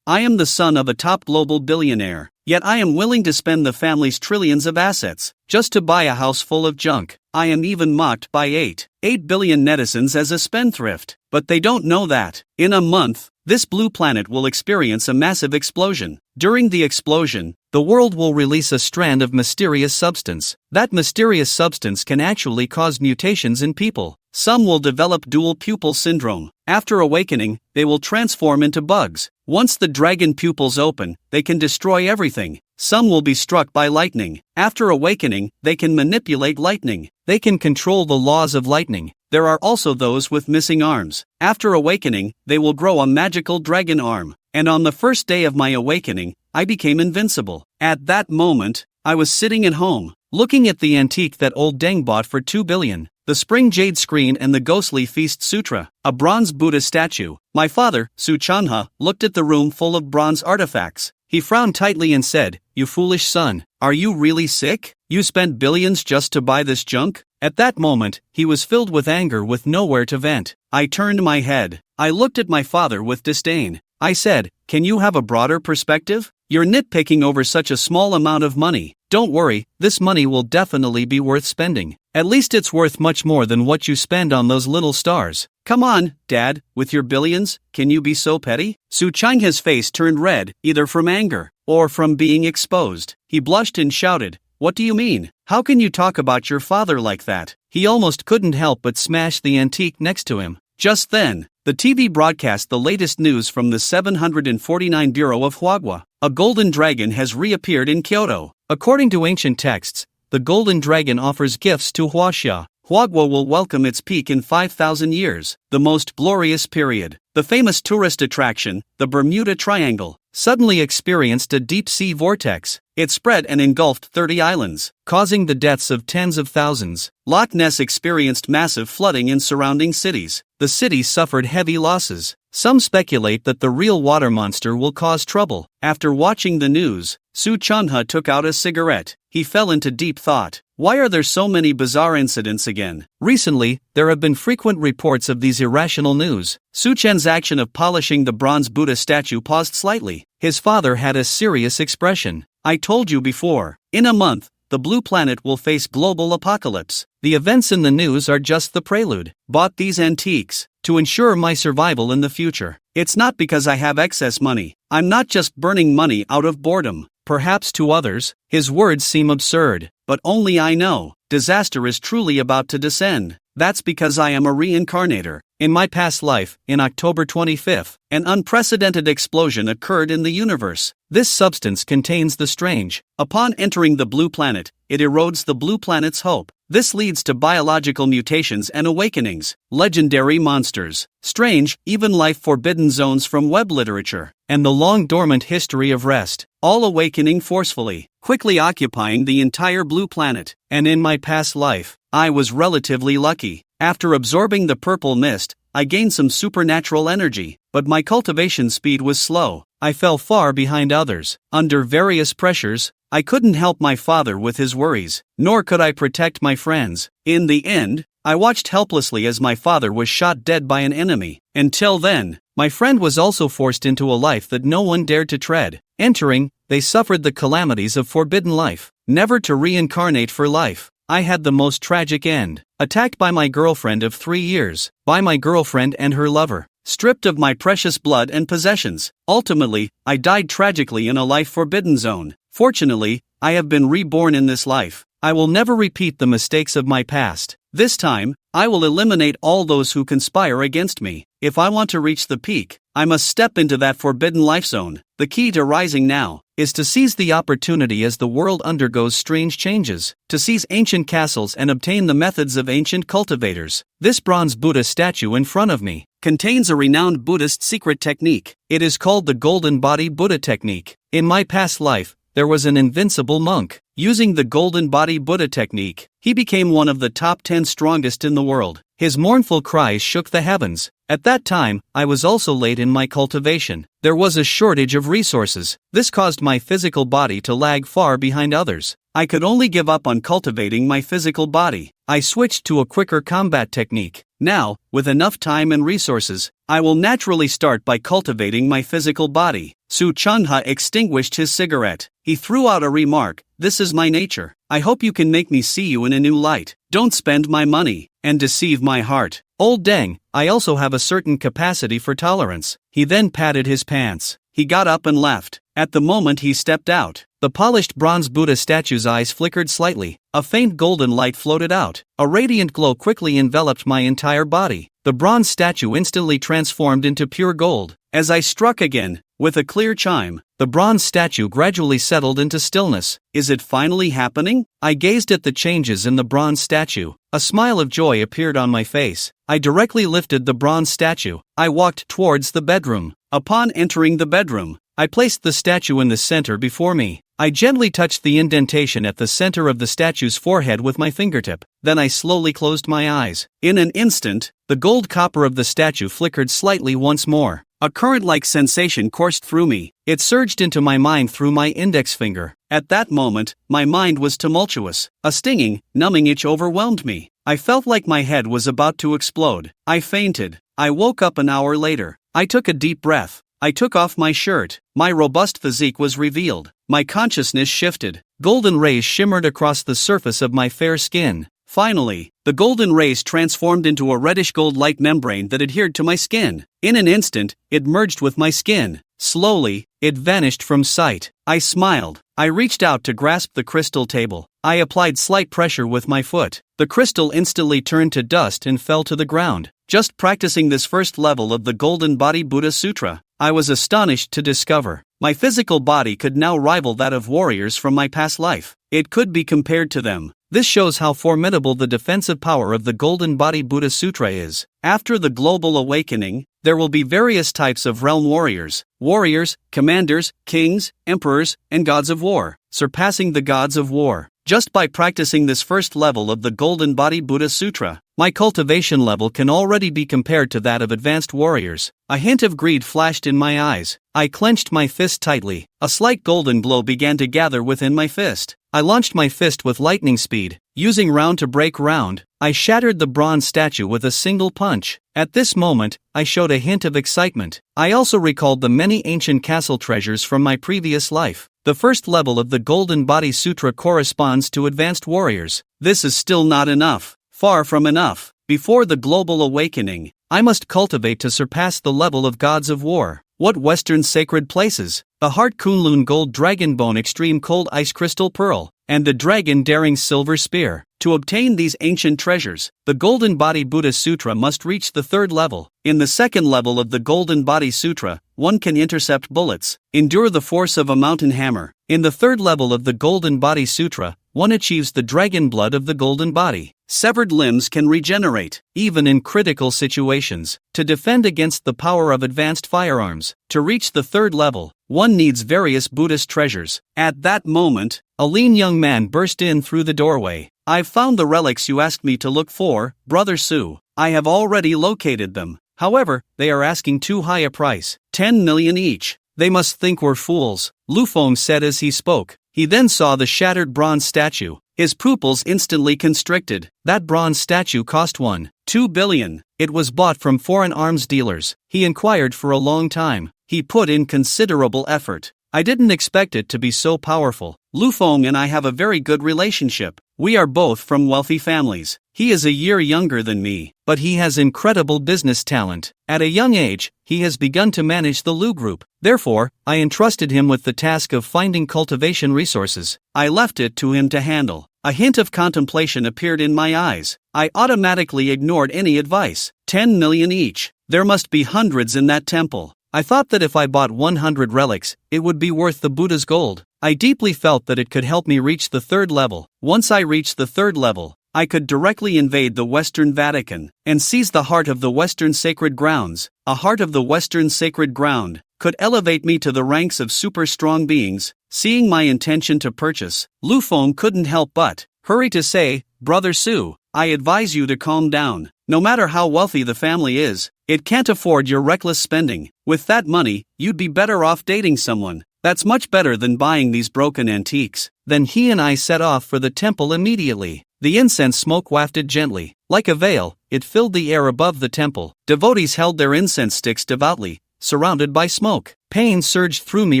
I am the son of a top global billionaire, yet I am willing to spend the family's trillions of assets just to buy a house full of junk. I am even mocked by 8 billion netizens as a spendthrift. But they don't know that, in a month, this blue planet will experience a massive explosion. During the explosion, the world will release a strand of mysterious substance. That mysterious substance can actually cause mutations in people. Some will develop dual pupil syndrome. After awakening, they will transform into bugs. Once the dragon pupils open, they can destroy everything. Some will be struck by lightning. After awakening, they can manipulate lightning. They can control the laws of lightning. There are also those with missing arms. After awakening, they will grow a magical dragon arm. And on the first day of my awakening, I became invincible. At that moment, I was sitting at home, looking at the antique that old Deng bought for 2 billion. The spring jade screen and the ghostly feast sutra, a bronze Buddha statue. My father, Su Chanha, looked at the room full of bronze artifacts. He frowned tightly and said, "You foolish son, are you really sick? You spent billions just to buy this junk?" At that moment, he was filled with anger with nowhere to vent. I turned my head. I looked at my father with disdain. I said, "Can you have a broader perspective? You're nitpicking over such a small amount of money. Don't worry, this money will definitely be worth spending. At least it's worth much more than what you spend on those little stars. Come on, Dad, with your billions, can you be so petty?" Su Changha's face turned red, either from anger or from being exposed. He blushed and shouted, "What do you mean? How can you talk about your father like that?" He almost couldn't help but smash the antique next to him. Just then, the TV broadcast the latest news from the 749 Bureau of Huagua. A golden dragon has reappeared in Kyoto. According to ancient texts, the golden dragon offers gifts to Huaxia. Huagua will welcome its peak in 5,000 years, the most glorious period. The famous tourist attraction, the Bermuda Triangle, suddenly experienced a deep-sea vortex. It spread and engulfed 30 islands, causing the deaths of tens of thousands. Loch Ness experienced massive flooding in surrounding cities. The city suffered heavy losses. Some speculate that the real water monster will cause trouble. After watching the news, Su Chanha took out a cigarette. He fell into deep thought. Why are there so many bizarre incidents again? Recently, there have been frequent reports of these irrational news. Su Chen's action of polishing the bronze Buddha statue paused slightly. His father had a serious expression. "I told you before. In a month, the blue planet will face global apocalypse. The events in the news are just the prelude. Bought these antiques to ensure my survival in the future. It's not because I have excess money. I'm not just burning money out of boredom." Perhaps to others, his words seem absurd, but only I know. Disaster is truly about to descend. That's because I am a reincarnator. In my past life, in October 25th, an unprecedented explosion occurred in the universe. This substance contains the strange. Upon entering the blue planet, it erodes the blue planet's hope. This leads to biological mutations and awakenings, legendary monsters, strange, even life-forbidden zones from web literature, and the long-dormant history of rest, all awakening forcefully, quickly occupying the entire blue planet. And in my past life, I was relatively lucky. After absorbing the purple mist, I gained some supernatural energy, but my cultivation speed was slow. I fell far behind others. Under various pressures, I couldn't help my father with his worries, nor could I protect my friends. In the end, I watched helplessly as my father was shot dead by an enemy. Until then, my friend was also forced into a life that no one dared to tread. Entering, they suffered the calamities of forbidden life, never to reincarnate for life. I had the most tragic end. Attacked by my girlfriend of 3 years, by my girlfriend and her lover. Stripped of my precious blood and possessions. Ultimately, I died tragically in a life-forbidden zone. Fortunately, I have been reborn in this life. I will never repeat the mistakes of my past. This time, I will eliminate all those who conspire against me. If I want to reach the peak, I must step into that forbidden life zone. The key to rising now is to seize the opportunity as the world undergoes strange changes, to seize ancient castles and obtain the methods of ancient cultivators. This bronze Buddha statue in front of me contains a renowned Buddhist secret technique. It is called the Golden Body Buddha technique. In my past life, there was an invincible monk. Using the Golden Body Buddha technique, he became one of the top 10 strongest in the world. His mournful cries shook the heavens. At that time, I was also late in my cultivation. There was a shortage of resources. This caused my physical body to lag far behind others. I could only give up on cultivating my physical body. I switched to a quicker combat technique. Now, with enough time and resources, I will naturally start by cultivating my physical body. Su Chunha extinguished his cigarette. He threw out a remark, "This is my nature. I hope you can make me see you in a new light. Don't spend my money and deceive my heart. Old dang, I also have a certain capacity for tolerance." He then patted his pants. He got up and left. At the moment he stepped out, the polished bronze Buddha statue's eyes flickered slightly. A faint golden light floated out. A radiant glow quickly enveloped my entire body. The bronze statue instantly transformed into pure gold. As I struck again, with a clear chime, the bronze statue gradually settled into stillness. Is it finally happening? I gazed at the changes in the bronze statue. A smile of joy appeared on my face. I directly lifted the bronze statue. I walked towards the bedroom. Upon entering the bedroom, I placed the statue in the center before me. I gently touched the indentation at the center of the statue's forehead with my fingertip. Then I slowly closed my eyes. In an instant, the gold copper of the statue flickered slightly once more. A current-like sensation coursed through me. It surged into my mind through my index finger. At that moment, my mind was tumultuous. A stinging, numbing itch overwhelmed me. I felt like my head was about to explode. I fainted. I woke up an hour later. I took a deep breath. I took off my shirt. My robust physique was revealed. My consciousness shifted. Golden rays shimmered across the surface of my fair skin. Finally, the golden rays transformed into a reddish gold light membrane that adhered to my skin. In an instant, it merged with my skin. Slowly, it vanished from sight. I smiled. I reached out to grasp the crystal table. I applied slight pressure with my foot. The crystal instantly turned to dust and fell to the ground. Just practicing this first level of the Golden Body Buddha Sutra, I was astonished to discover my physical body could now rival that of warriors from my past life. It could be compared to them. This shows how formidable the defensive power of the Golden Body Buddha Sutra is. After the global awakening, there will be various types of realm warriors, commanders, kings, emperors, and gods of war, surpassing the gods of war. Just by practicing this first level of the Golden Body Buddha Sutra, my cultivation level can already be compared to that of advanced warriors. A hint of greed flashed in my eyes. I clenched my fist tightly. A slight golden glow began to gather within my fist. I launched my fist with lightning speed. Using round to break round, I shattered the bronze statue with a single punch. At this moment, I showed a hint of excitement. I also recalled the many ancient castle treasures from my previous life. The first level of the Golden Body Sutra corresponds to advanced warriors. This is still not enough. Far from enough. Before the global awakening, I must cultivate to surpass the level of gods of war. What Western sacred places? The Heart Kunlun Gold Dragon Bone Extreme Cold Ice Crystal Pearl, and the Dragon Daring Silver Spear. To obtain these ancient treasures, the Golden Body Buddha Sutra must reach the third level. In the second level of the Golden Body Sutra, one can intercept bullets, endure the force of a mountain hammer. In the third level of the Golden Body Sutra, one achieves the dragon blood of the golden body. Severed limbs can regenerate, even in critical situations. To defend against the power of advanced firearms, to reach the third level, one needs various Buddhist treasures. At that moment, a lean young man burst in through the doorway. "I've found the relics you asked me to look for, Brother Su. I have already located them. However, they are asking too high a price, 10 million each. They must think we're fools," Lu Feng said as he spoke. He then saw the shattered bronze statue. His pupils instantly constricted. That bronze statue cost 1.2 billion. It was bought from foreign arms dealers. He inquired for a long time. He put in considerable effort. "I didn't expect it to be so powerful. Lu Feng and I have a very good relationship. We are both from wealthy families. He is a year younger than me, but he has incredible business talent. At a young age, he has begun to manage the Lu Group. Therefore, I entrusted him with the task of finding cultivation resources. I left it to him to handle." A hint of contemplation appeared in my eyes. I automatically ignored any advice. 10 million each. There must be hundreds in that temple. I thought that if I bought 100 relics, it would be worth the Buddha's gold. I deeply felt that it could help me reach the third level. Once I reached the third level, I could directly invade the Western Vatican and seize the heart of the Western sacred grounds. A heart of the Western sacred ground could elevate me to the ranks of super strong beings. Seeing my intention to purchase, Lu Feng couldn't help but hurry to say, "Brother Su, I advise you to calm down. No matter how wealthy the family is, it can't afford your reckless spending. With that money, you'd be better off dating someone." That's much better than buying these broken antiques. Then he and I set off for the temple immediately. The incense smoke wafted gently. Like a veil, it filled the air above the temple. Devotees held their incense sticks devoutly, surrounded by smoke. Pain surged through me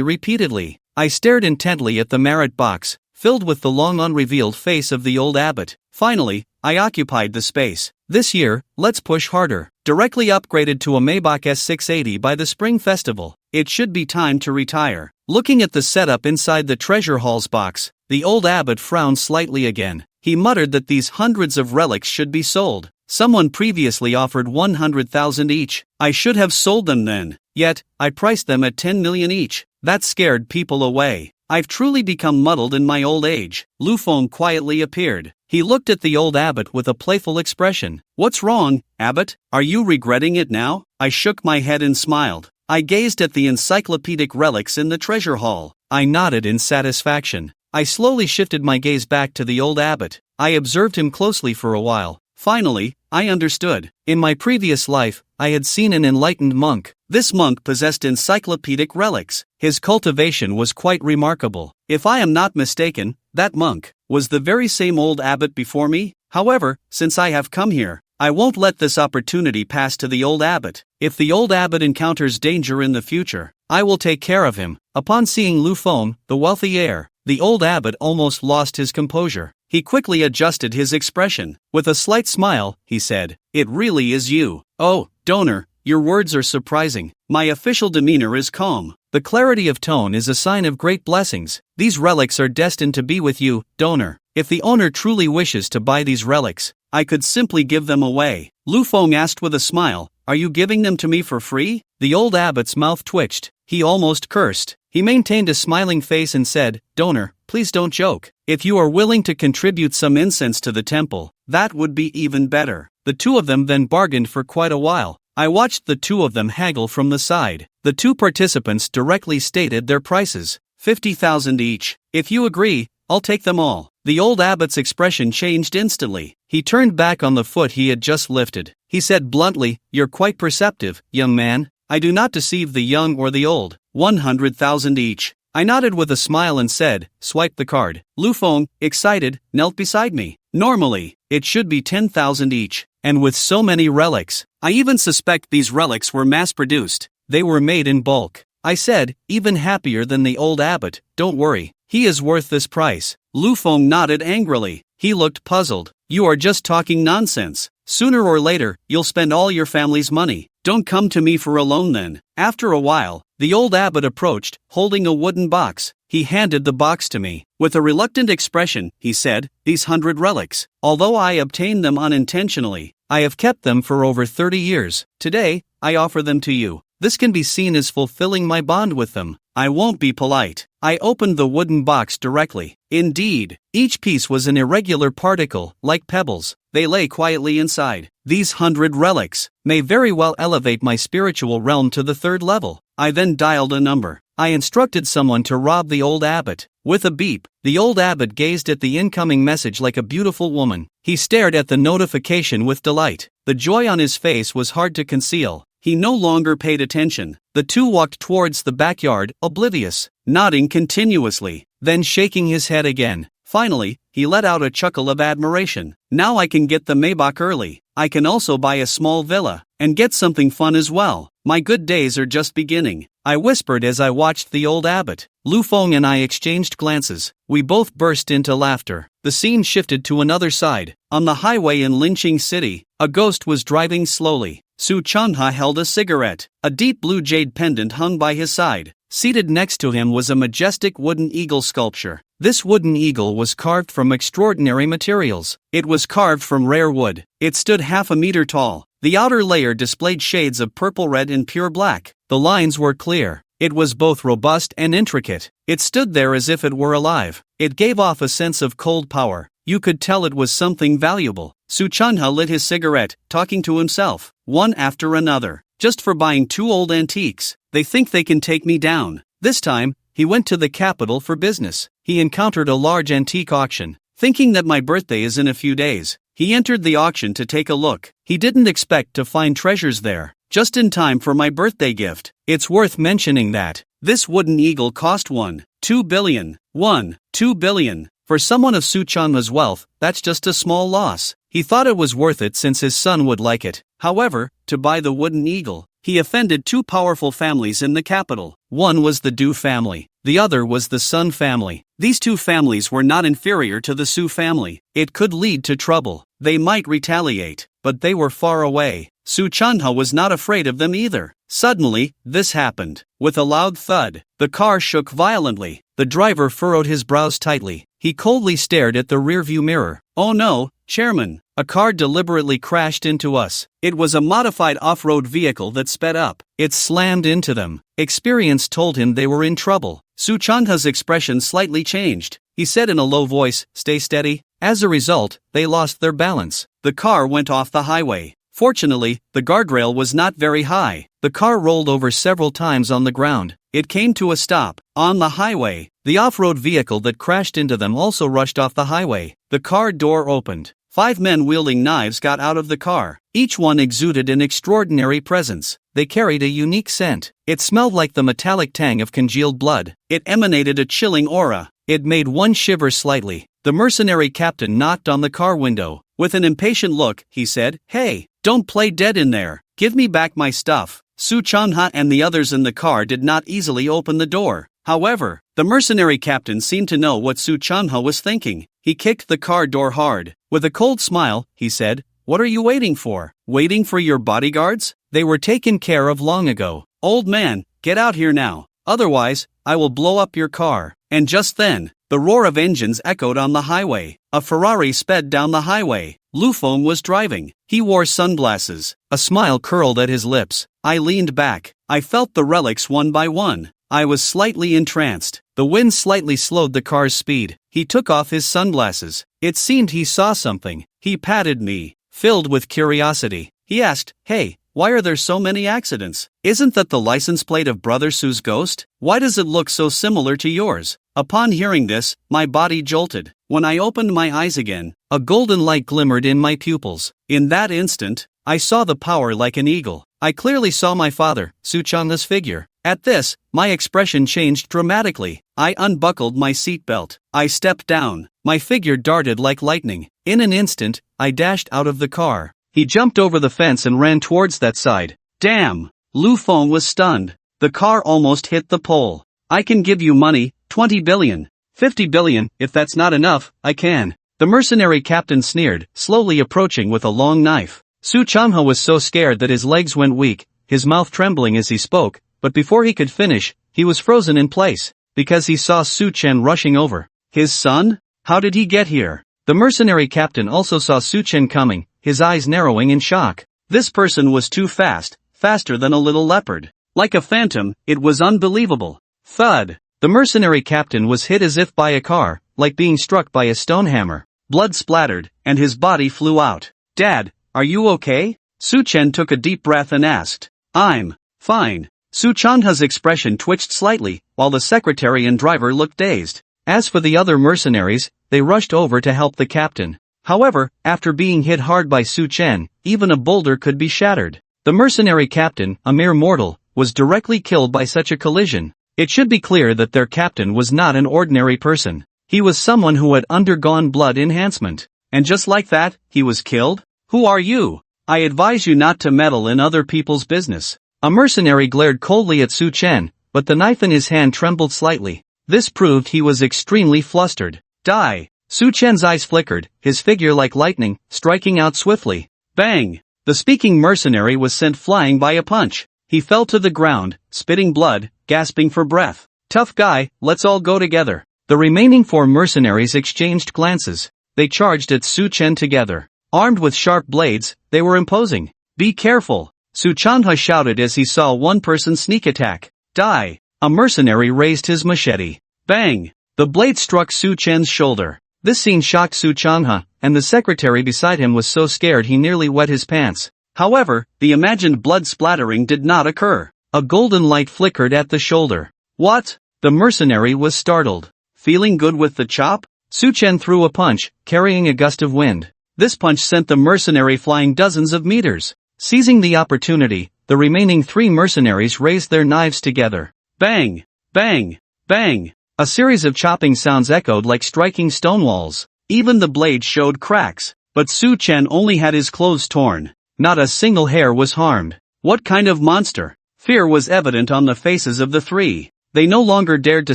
repeatedly. I stared intently at the merit box, filled with the long unrevealed face of the old abbot. Finally, I occupied the space. This year, let's push harder. Directly upgraded to a Maybach S680 by the Spring Festival. It should be time to retire. Looking at the setup inside the treasure hall's box, the old abbot frowned slightly again. He muttered that these hundreds of relics should be sold. Someone previously offered 100,000 each. I should have sold them then. Yet, I priced them at 10 million each. That scared people away. I've truly become muddled in my old age. Lu Feng quietly appeared. He looked at the old abbot with a playful expression. What's wrong, abbot? Are you regretting it now? I shook my head and smiled. I gazed at the encyclopedic relics in the treasure hall. I nodded in satisfaction. I slowly shifted my gaze back to the old abbot. I observed him closely for a while. Finally, I understood. In my previous life, I had seen an enlightened monk. This monk possessed encyclopedic relics. His cultivation was quite remarkable. If I am not mistaken, that monk was the very same old abbot before me. However, since I have come here, I won't let this opportunity pass to the old abbot. If the old abbot encounters danger in the future, I will take care of him. Upon seeing Lu Feng, the wealthy heir, the old abbot almost lost his composure. He quickly adjusted his expression. With a slight smile, he said, "It really is you. Oh, donor, your words are surprising. My official demeanor is calm. The clarity of tone is a sign of great blessings. These relics are destined to be with you, donor. If the owner truly wishes to buy these relics, I could simply give them away." Lu Feng asked with a smile, "Are you giving them to me for free?" The old abbot's mouth twitched. He almost cursed. He maintained a smiling face and said, "Donor, please don't joke. If you are willing to contribute some incense to the temple, that would be even better." The two of them then bargained for quite a while. I watched the two of them haggle from the side. The two participants directly stated their prices, 50,000 each. "If you agree, I'll take them all." The old abbot's expression changed instantly. He turned back on the foot he had just lifted. He said bluntly, "You're quite perceptive, young man. I do not deceive the young or the old. 100,000 each." I nodded with a smile and said, "Swipe the card." Lu Feng, excited, knelt beside me. "Normally, it should be 10,000 each. And with so many relics, I even suspect these relics were mass-produced. They were made in bulk." I said, even happier than the old abbot, "Don't worry, he is worth this price." Lu Feng nodded angrily. He looked puzzled. "You are just talking nonsense. Sooner or later, you'll spend all your family's money. Don't come to me for a loan then." After a while, the old abbot approached, holding a wooden box. He handed the box to me. With a reluctant expression, he said, "These 100 relics, although I obtained them unintentionally, I have kept them for over 30 years. Today, I offer them to you. This can be seen as fulfilling my bond with them. I won't be polite." I opened the wooden box directly. Indeed, each piece was an irregular particle, like pebbles. They lay quietly inside. These 100 relics may very well elevate my spiritual realm to the 3rd level. I then dialed a number. I instructed someone to rob the old abbot. With a beep, the old abbot gazed at the incoming message like a beautiful woman. He stared at the notification with delight. The joy on his face was hard to conceal. He no longer paid attention. The two walked towards the backyard, oblivious, nodding continuously, then shaking his head again. Finally, he let out a chuckle of admiration. "Now I can get the Maybach early. I can also buy a small villa, and get something fun as well. My good days are just beginning," I whispered as I watched the old abbot. Lu Feng and I exchanged glances. We both burst into laughter. The scene shifted to another side. On the highway in Linqing City, a ghost was driving slowly. Su Chanha held a cigarette. A deep blue jade pendant hung by his side. Seated next to him was a majestic wooden eagle sculpture. This wooden eagle was carved from extraordinary materials. It was carved from rare wood. It stood half a meter tall. The outer layer displayed shades of purple red and pure black. The lines were clear. It was both robust and intricate. It stood there as if it were alive. It gave off a sense of cold power. You could tell it was something valuable. Suchanha lit his cigarette, talking to himself, one after another. Just for buying 2 old antiques, they think they can take me down. This time, he went to the capital for business. He encountered a large antique auction. Thinking that my birthday is in a few days, he entered the auction to take a look. He didn't expect to find treasures there, just in time for my birthday gift. It's worth mentioning that, This wooden eagle cost 2 billion. 2 billion. For someone of Su Chanha's wealth, that's just a small loss. He thought it was worth it since his son would like it. However, to buy the wooden eagle, he offended two powerful families in the capital. One was the Du family. The other was the Sun family. These two families were not inferior to the Su family. It could lead to trouble. They might retaliate, but they were far away. Su Chanha was not afraid of them either. Suddenly, this happened. With a loud thud, the car shook violently. The driver furrowed his brows tightly. He coldly stared at the rearview mirror. "Oh no, Chairman, a car deliberately crashed into us. It was a modified off-road vehicle that sped up. It slammed into them." Experience told him they were in trouble. Su Chanha's expression slightly changed. He said in a low voice, "Stay steady." As a result, they lost their balance. The car went off the highway. Fortunately, the guardrail was not very high. The car rolled over several times on the ground. It came to a stop. On the highway, the off-road vehicle that crashed into them also rushed off the highway. The car door opened. 5 men wielding knives got out of the car. Each one exuded an extraordinary presence. They carried a unique scent. It smelled like the metallic tang of congealed blood. It emanated a chilling aura. It made one shiver slightly. The mercenary captain knocked on the car window. With an impatient look, he said, "Hey, don't play dead in there. Give me back my stuff." Su Chanha and the others in the car did not easily open the door. However, the mercenary captain seemed to know what Su Chanha was thinking. He kicked the car door hard. With a cold smile, he said, "What are you waiting for? Waiting for your bodyguards? They were taken care of long ago. Old man, get out here now. Otherwise, I will blow up your car." And just then, the roar of engines echoed on the highway. A Ferrari sped down the highway. Lu Feng was driving. He wore sunglasses. A smile curled at his lips. I leaned back. I felt the relics one by one. I was slightly entranced. The wind slightly slowed the car's speed. He took off his sunglasses. It seemed he saw something. He patted me. Filled with curiosity, he asked, "Hey, why are there so many accidents? Isn't that the license plate of Brother Su's ghost? Why does it look so similar to yours?" Upon hearing this, my body jolted. When I opened my eyes again, a golden light glimmered in my pupils. In that instant, I saw the power like an eagle. I clearly saw my father, Su Chanha's figure. At this, my expression changed dramatically. I unbuckled my seatbelt. I stepped down. My figure darted like lightning. In an instant, I dashed out of the car. He jumped over the fence and ran towards that side. Damn! Lu Feng was stunned. The car almost hit the pole. "I can give you money, 20 billion. 50 billion, if that's not enough, I can." The mercenary captain sneered, slowly approaching with a long knife. Su Chanha was so scared that his legs went weak, his mouth trembling as he spoke, but before he could finish, he was frozen in place, because he saw Su Chen rushing over. His son? How did he get here? The mercenary captain also saw Su Chen coming, his eyes narrowing in shock. This person was too fast, faster than a little leopard. Like a phantom, it was unbelievable. Thud! The mercenary captain was hit as if by a car, like being struck by a stone hammer. Blood splattered, and his body flew out. "Dad, are you okay?" Su Chen took a deep breath and asked. "I'm fine." Su Chanha's expression twitched slightly, while the secretary and driver looked dazed. As for the other mercenaries, they rushed over to help the captain. However, after being hit hard by Su Chen, even a boulder could be shattered. The mercenary captain, a mere mortal, was directly killed by such a collision. It should be clear that their captain was not an ordinary person. He was someone who had undergone blood enhancement. And just like that, he was killed? "Who are you? I advise you not to meddle in other people's business." A mercenary glared coldly at Su Chen, but the knife in his hand trembled slightly. This proved he was extremely flustered. "Die!" Su Chen's eyes flickered, his figure like lightning, striking out swiftly. Bang! The speaking mercenary was sent flying by a punch. He fell to the ground, spitting blood, gasping for breath. "Tough guy, let's all go together." The remaining 4 mercenaries exchanged glances. They charged at Su Chen together. Armed with sharp blades, they were imposing. "Be careful!" Su Chanha shouted as he saw one person sneak attack. "Die!" A mercenary raised his machete. Bang! The blade struck Su Chen's shoulder. This scene shocked Su Chanha, and the secretary beside him was so scared he nearly wet his pants. However, the imagined blood splattering did not occur. A golden light flickered at the shoulder. "What?" The mercenary was startled. "Feeling good with the chop?" Su Chen threw a punch, carrying a gust of wind. This punch sent the mercenary flying dozens of meters. Seizing the opportunity, the remaining 3 mercenaries raised their knives together. Bang! Bang! Bang! A series of chopping sounds echoed like striking stone walls. Even the blade showed cracks, but Su Chen only had his clothes torn. Not a single hair was harmed. What kind of monster? Fear was evident on the faces of the three. They no longer dared to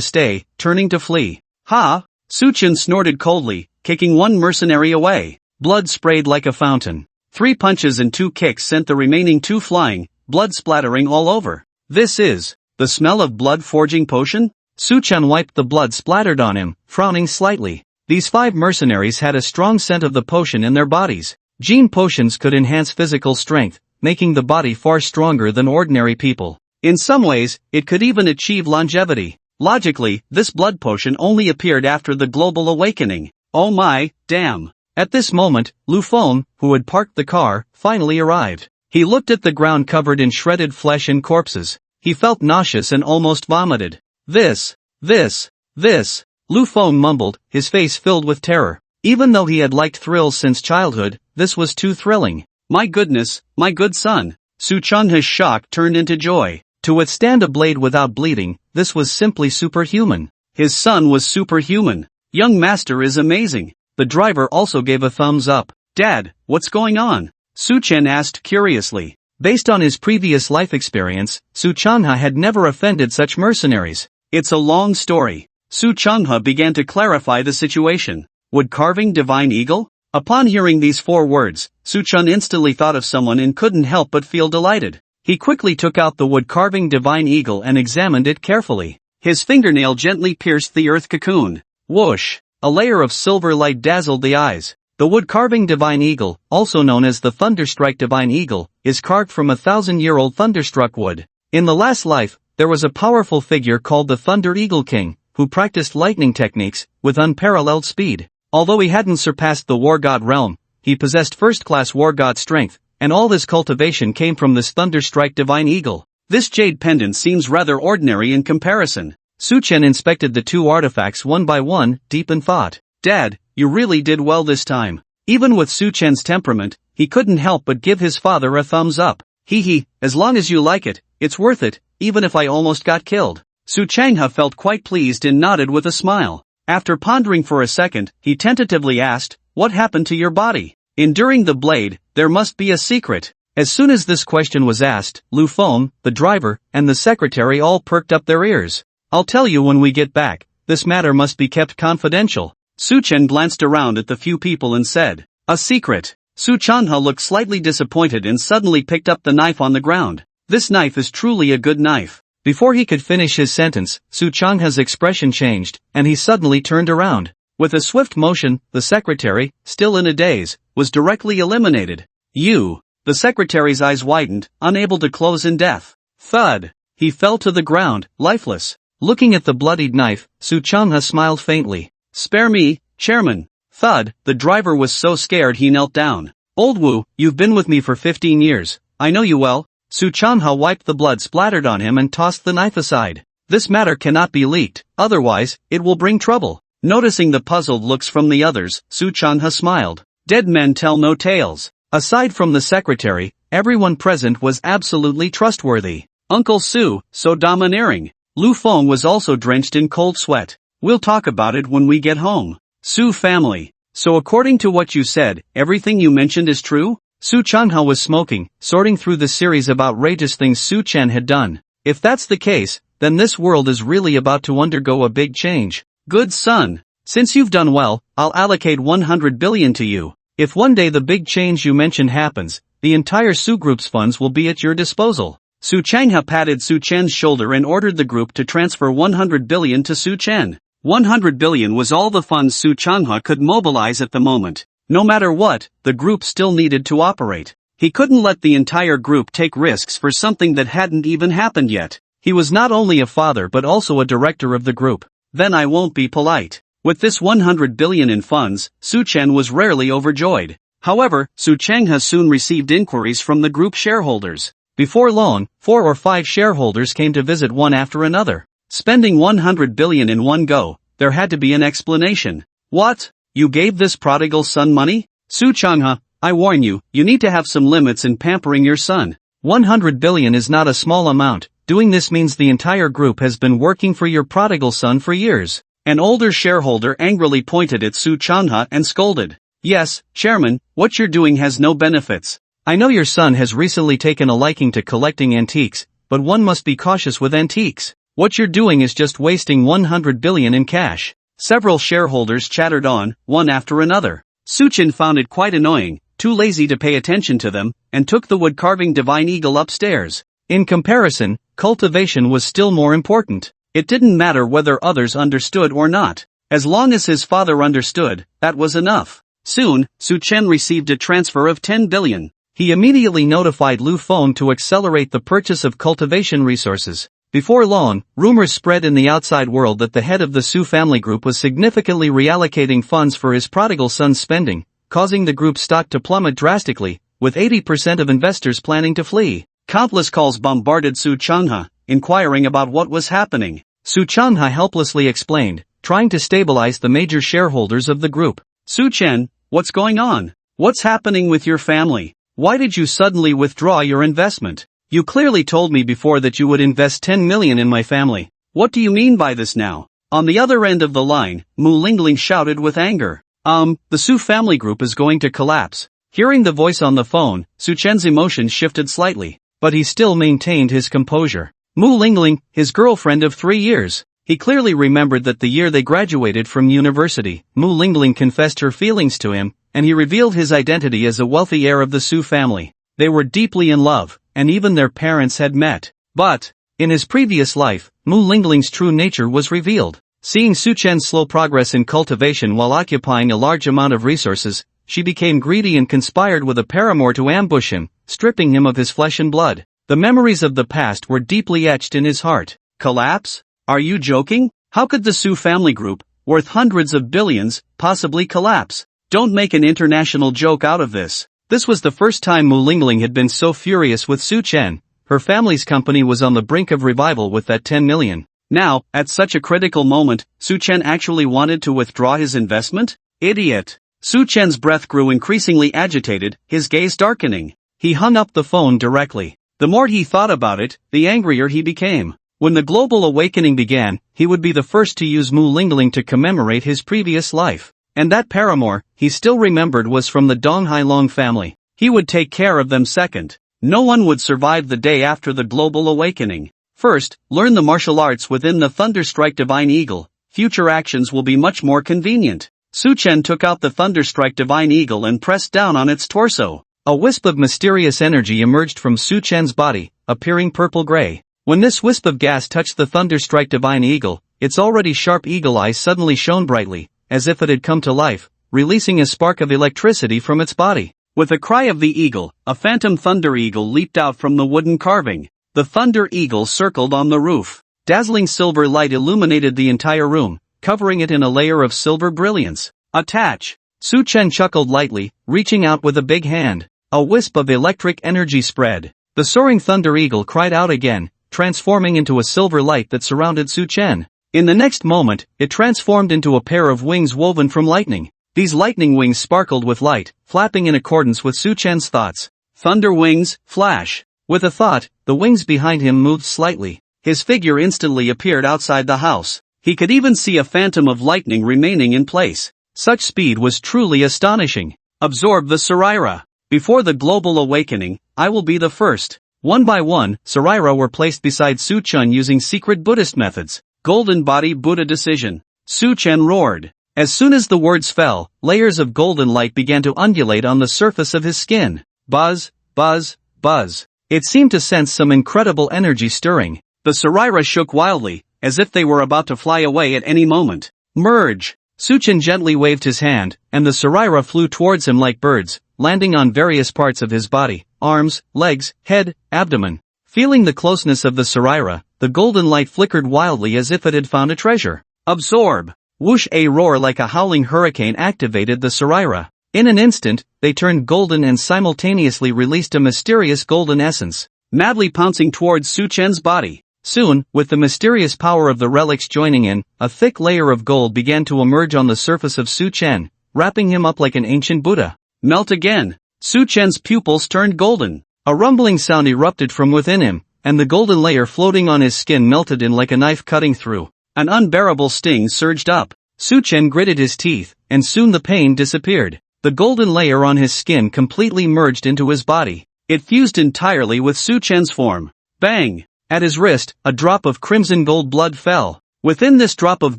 stay, turning to flee. Ha! Su Chen snorted coldly, kicking one mercenary away. Blood sprayed like a fountain. 3 punches and 2 kicks sent the remaining 2 flying, blood splattering all over. This is the smell of blood forging potion? Su Chen wiped the blood splattered on him, frowning slightly. These 5 mercenaries had a strong scent of the potion in their bodies. Gene potions could enhance physical strength, making the body far stronger than ordinary people. In some ways, it could even achieve longevity. Logically, this blood potion only appeared after the global awakening. Oh my, damn. At this moment, Lu Feng, who had parked the car, finally arrived. He looked at the ground covered in shredded flesh and corpses. He felt nauseous and almost vomited. This. Lu Feng mumbled, his face filled with terror. Even though he had liked thrills since childhood, this was too thrilling. My goodness, my good son. Su Chang's shock turned into joy. To withstand a blade without bleeding, this was simply superhuman. His son was superhuman. Young master is amazing. The driver also gave a thumbs up. Dad, what's going on? Su Chen asked curiously. Based on his previous life experience, Su Changha had never offended such mercenaries. It's a long story. Su Changha began to clarify the situation. Wood carving divine eagle? Upon hearing these 4 words, Su Chun instantly thought of someone and couldn't help but feel delighted. He quickly took out the wood-carving divine eagle and examined it carefully. His fingernail gently pierced the earth cocoon. Whoosh! A layer of silver light dazzled the eyes. The wood-carving divine eagle, also known as the Thunderstrike divine eagle, is carved from 1,000-year-old thunderstruck wood. In the last life, there was a powerful figure called the Thunder Eagle King, who practiced lightning techniques with unparalleled speed. Although he hadn't surpassed the war god realm, he possessed first-class war god strength, and all his cultivation came from this Thunderstrike divine eagle. This jade pendant seems rather ordinary in comparison. Su Chen inspected the 2 artifacts one by one, deep in thought. Dad, you really did well this time. Even with Su Chen's temperament, he couldn't help but give his father a thumbs up. Hee, as long as you like it, it's worth it, even if I almost got killed. Su Changha felt quite pleased and nodded with a smile. After pondering for a second, he tentatively asked, what happened to your body? Enduring the blade, there must be a secret. As soon as this question was asked, Lu Feng, the driver, and the secretary all perked up their ears. I'll tell you when we get back, this matter must be kept confidential. Su Chen glanced around at the few people and said, a secret. Su Changha looked slightly disappointed and suddenly picked up the knife on the ground. This knife is truly a good knife. Before he could finish his sentence, Su Changha's expression changed, and he suddenly turned around. With a swift motion, the secretary, still in a daze, was directly eliminated. You! The secretary's eyes widened, unable to close in death. Thud! He fell to the ground, lifeless. Looking at the bloodied knife, Su Changha smiled faintly. Spare me, Chairman. Thud! The driver was so scared he knelt down. Old Wu, you've been with me for 15 years. I know you well. Su Changha wiped the blood splattered on him and tossed the knife aside. This matter cannot be leaked, otherwise, it will bring trouble. Noticing the puzzled looks from the others, Su Changha smiled. Dead men tell no tales. Aside from the secretary, everyone present was absolutely trustworthy. Uncle Su, so domineering. Lu Feng was also drenched in cold sweat. We'll talk about it when we get home. Su family. So according to what you said, everything you mentioned is true? Su Changha was smoking, sorting through the series of outrageous things Su Chen had done. If that's the case, then this world is really about to undergo a big change. Good son. Since you've done well, I'll allocate 100 billion to you. If one day the big change you mentioned happens, the entire Su Group's funds will be at your disposal. Su Changha patted Su Chen's shoulder and ordered the group to transfer 100 billion to Su Chen. 100 billion was all the funds Su Changha could mobilize at the moment. No matter what, the group still needed to operate. He couldn't let the entire group take risks for something that hadn't even happened yet. He was not only a father but also a director of the group. Then I won't be polite. With this 100 billion in funds, Su Chen was rarely overjoyed. However, Su Changha soon received inquiries from the group shareholders. Before long, 4 or 5 shareholders came to visit one after another. Spending 100 billion in one go, there had to be an explanation. What? You gave this prodigal son money? Su Changha, I warn you, you need to have some limits in pampering your son. 100 billion is not a small amount. Doing this means the entire group has been working for your prodigal son for years. An older shareholder angrily pointed at Su Chanha and scolded. Yes, Chairman, what you're doing has no benefits. I know your son has recently taken a liking to collecting antiques, but one must be cautious with antiques. What you're doing is just wasting 100 billion in cash. Several shareholders chattered on, one after another. Suchin found it quite annoying, too lazy to pay attention to them, and took the wood-carving divine eagle upstairs. In comparison, cultivation was still more important. It didn't matter whether others understood or not. As long as his father understood, that was enough. Soon, Su Chen received a transfer of 10 billion. He immediately notified Lu Feng to accelerate the purchase of cultivation resources. Before long, rumors spread in the outside world that the head of the Su family group was significantly reallocating funds for his prodigal son's spending, causing the group's stock to plummet drastically, with 80% of investors planning to flee. Countless calls bombarded Su Chanha, inquiring about what was happening. Su Chanha helplessly explained, trying to stabilize the major shareholders of the group. Su Chen, what's going on? What's happening with your family? Why did you suddenly withdraw your investment? You clearly told me before that you would invest 10 million in my family. What do you mean by this now? On the other end of the line, Mu Lingling shouted with anger. The Su family group is going to collapse. Hearing the voice on the phone, Su Chen's emotions shifted slightly, but he still maintained his composure. Mu Lingling, his girlfriend of 3 years. He clearly remembered that the year they graduated from university, Mu Lingling confessed her feelings to him, and he revealed his identity as a wealthy heir of the Su family. They were deeply in love, and even their parents had met. But, in his previous life, Mu Lingling's true nature was revealed. Seeing Su Chen's slow progress in cultivation while occupying a large amount of resources, she became greedy and conspired with a paramour to ambush him, stripping him of his flesh and blood. The memories of the past were deeply etched in his heart. Collapse? Are you joking? How could the Su family group, worth hundreds of billions, possibly collapse? Don't make an international joke out of this. This was the first time Mu Lingling had been so furious with Su Chen. Her family's company was on the brink of revival with that 10 million. Now, at such a critical moment, Su Chen actually wanted to withdraw his investment? Idiot! Su Chen's breath grew increasingly agitated, his gaze darkening. He hung up the phone directly. The more he thought about it, the angrier he became. When the global awakening began, he would be the first to use Mu Lingling to commemorate his previous life. And that paramour, he still remembered, was from the Dong Hailong family. He would take care of them second. No one would survive the day after the global awakening. First, learn the martial arts within the Thunderstrike Divine Eagle. Future actions will be much more convenient. Su Chen took out the Thunderstrike Divine Eagle and pressed down on its torso. A wisp of mysterious energy emerged from Su Chen's body, appearing purple-gray. When this wisp of gas touched the Thunderstrike Divine Eagle, its already sharp eagle eyes suddenly shone brightly, as if it had come to life, releasing a spark of electricity from its body. With a cry of the eagle, a phantom thunder eagle leaped out from the wooden carving. The thunder eagle circled on the roof. Dazzling silver light illuminated the entire room, covering it in a layer of silver brilliance. Attach! Su Chen chuckled lightly, reaching out with a big hand. A wisp of electric energy spread. The soaring thunder eagle cried out again, transforming into a silver light that surrounded Su Chen. In the next moment, it transformed into a pair of wings woven from lightning. These lightning wings sparkled with light, flapping in accordance with Su Chen's thoughts. Thunder wings, flash. With a thought, the wings behind him moved slightly. His figure instantly appeared outside the house. He could even see a phantom of lightning remaining in place. Such speed was truly astonishing. Absorb the Saraira. Before the global awakening, I will be the first. One by one, Saraira were placed beside Su Chen using secret Buddhist methods. Golden body Buddha decision. Su Chen roared. As soon as the words fell, layers of golden light began to undulate on the surface of his skin. Buzz, buzz, buzz. It seemed to sense some incredible energy stirring. The Saraira shook wildly, as if they were about to fly away at any moment. Merge! Su Chen gently waved his hand, and the Saraira flew towards him like birds, landing on various parts of his body, arms, legs, head, abdomen. Feeling the closeness of the Saraira, the golden light flickered wildly as if it had found a treasure. Absorb! Whoosh! A roar like a howling hurricane activated the Saraira. In an instant, they turned golden and simultaneously released a mysterious golden essence, madly pouncing towards Su Chen's body. Soon, with the mysterious power of the relics joining in, a thick layer of gold began to emerge on the surface of Su Chen, wrapping him up like an ancient Buddha. Melt again! Su Chen's pupils turned golden. A rumbling sound erupted from within him, and the golden layer floating on his skin melted in like a knife cutting through. An unbearable sting surged up. Su Chen gritted his teeth, and soon the pain disappeared. The golden layer on his skin completely merged into his body. It fused entirely with Su Chen's form. Bang! At his wrist, a drop of crimson gold blood fell. Within this drop of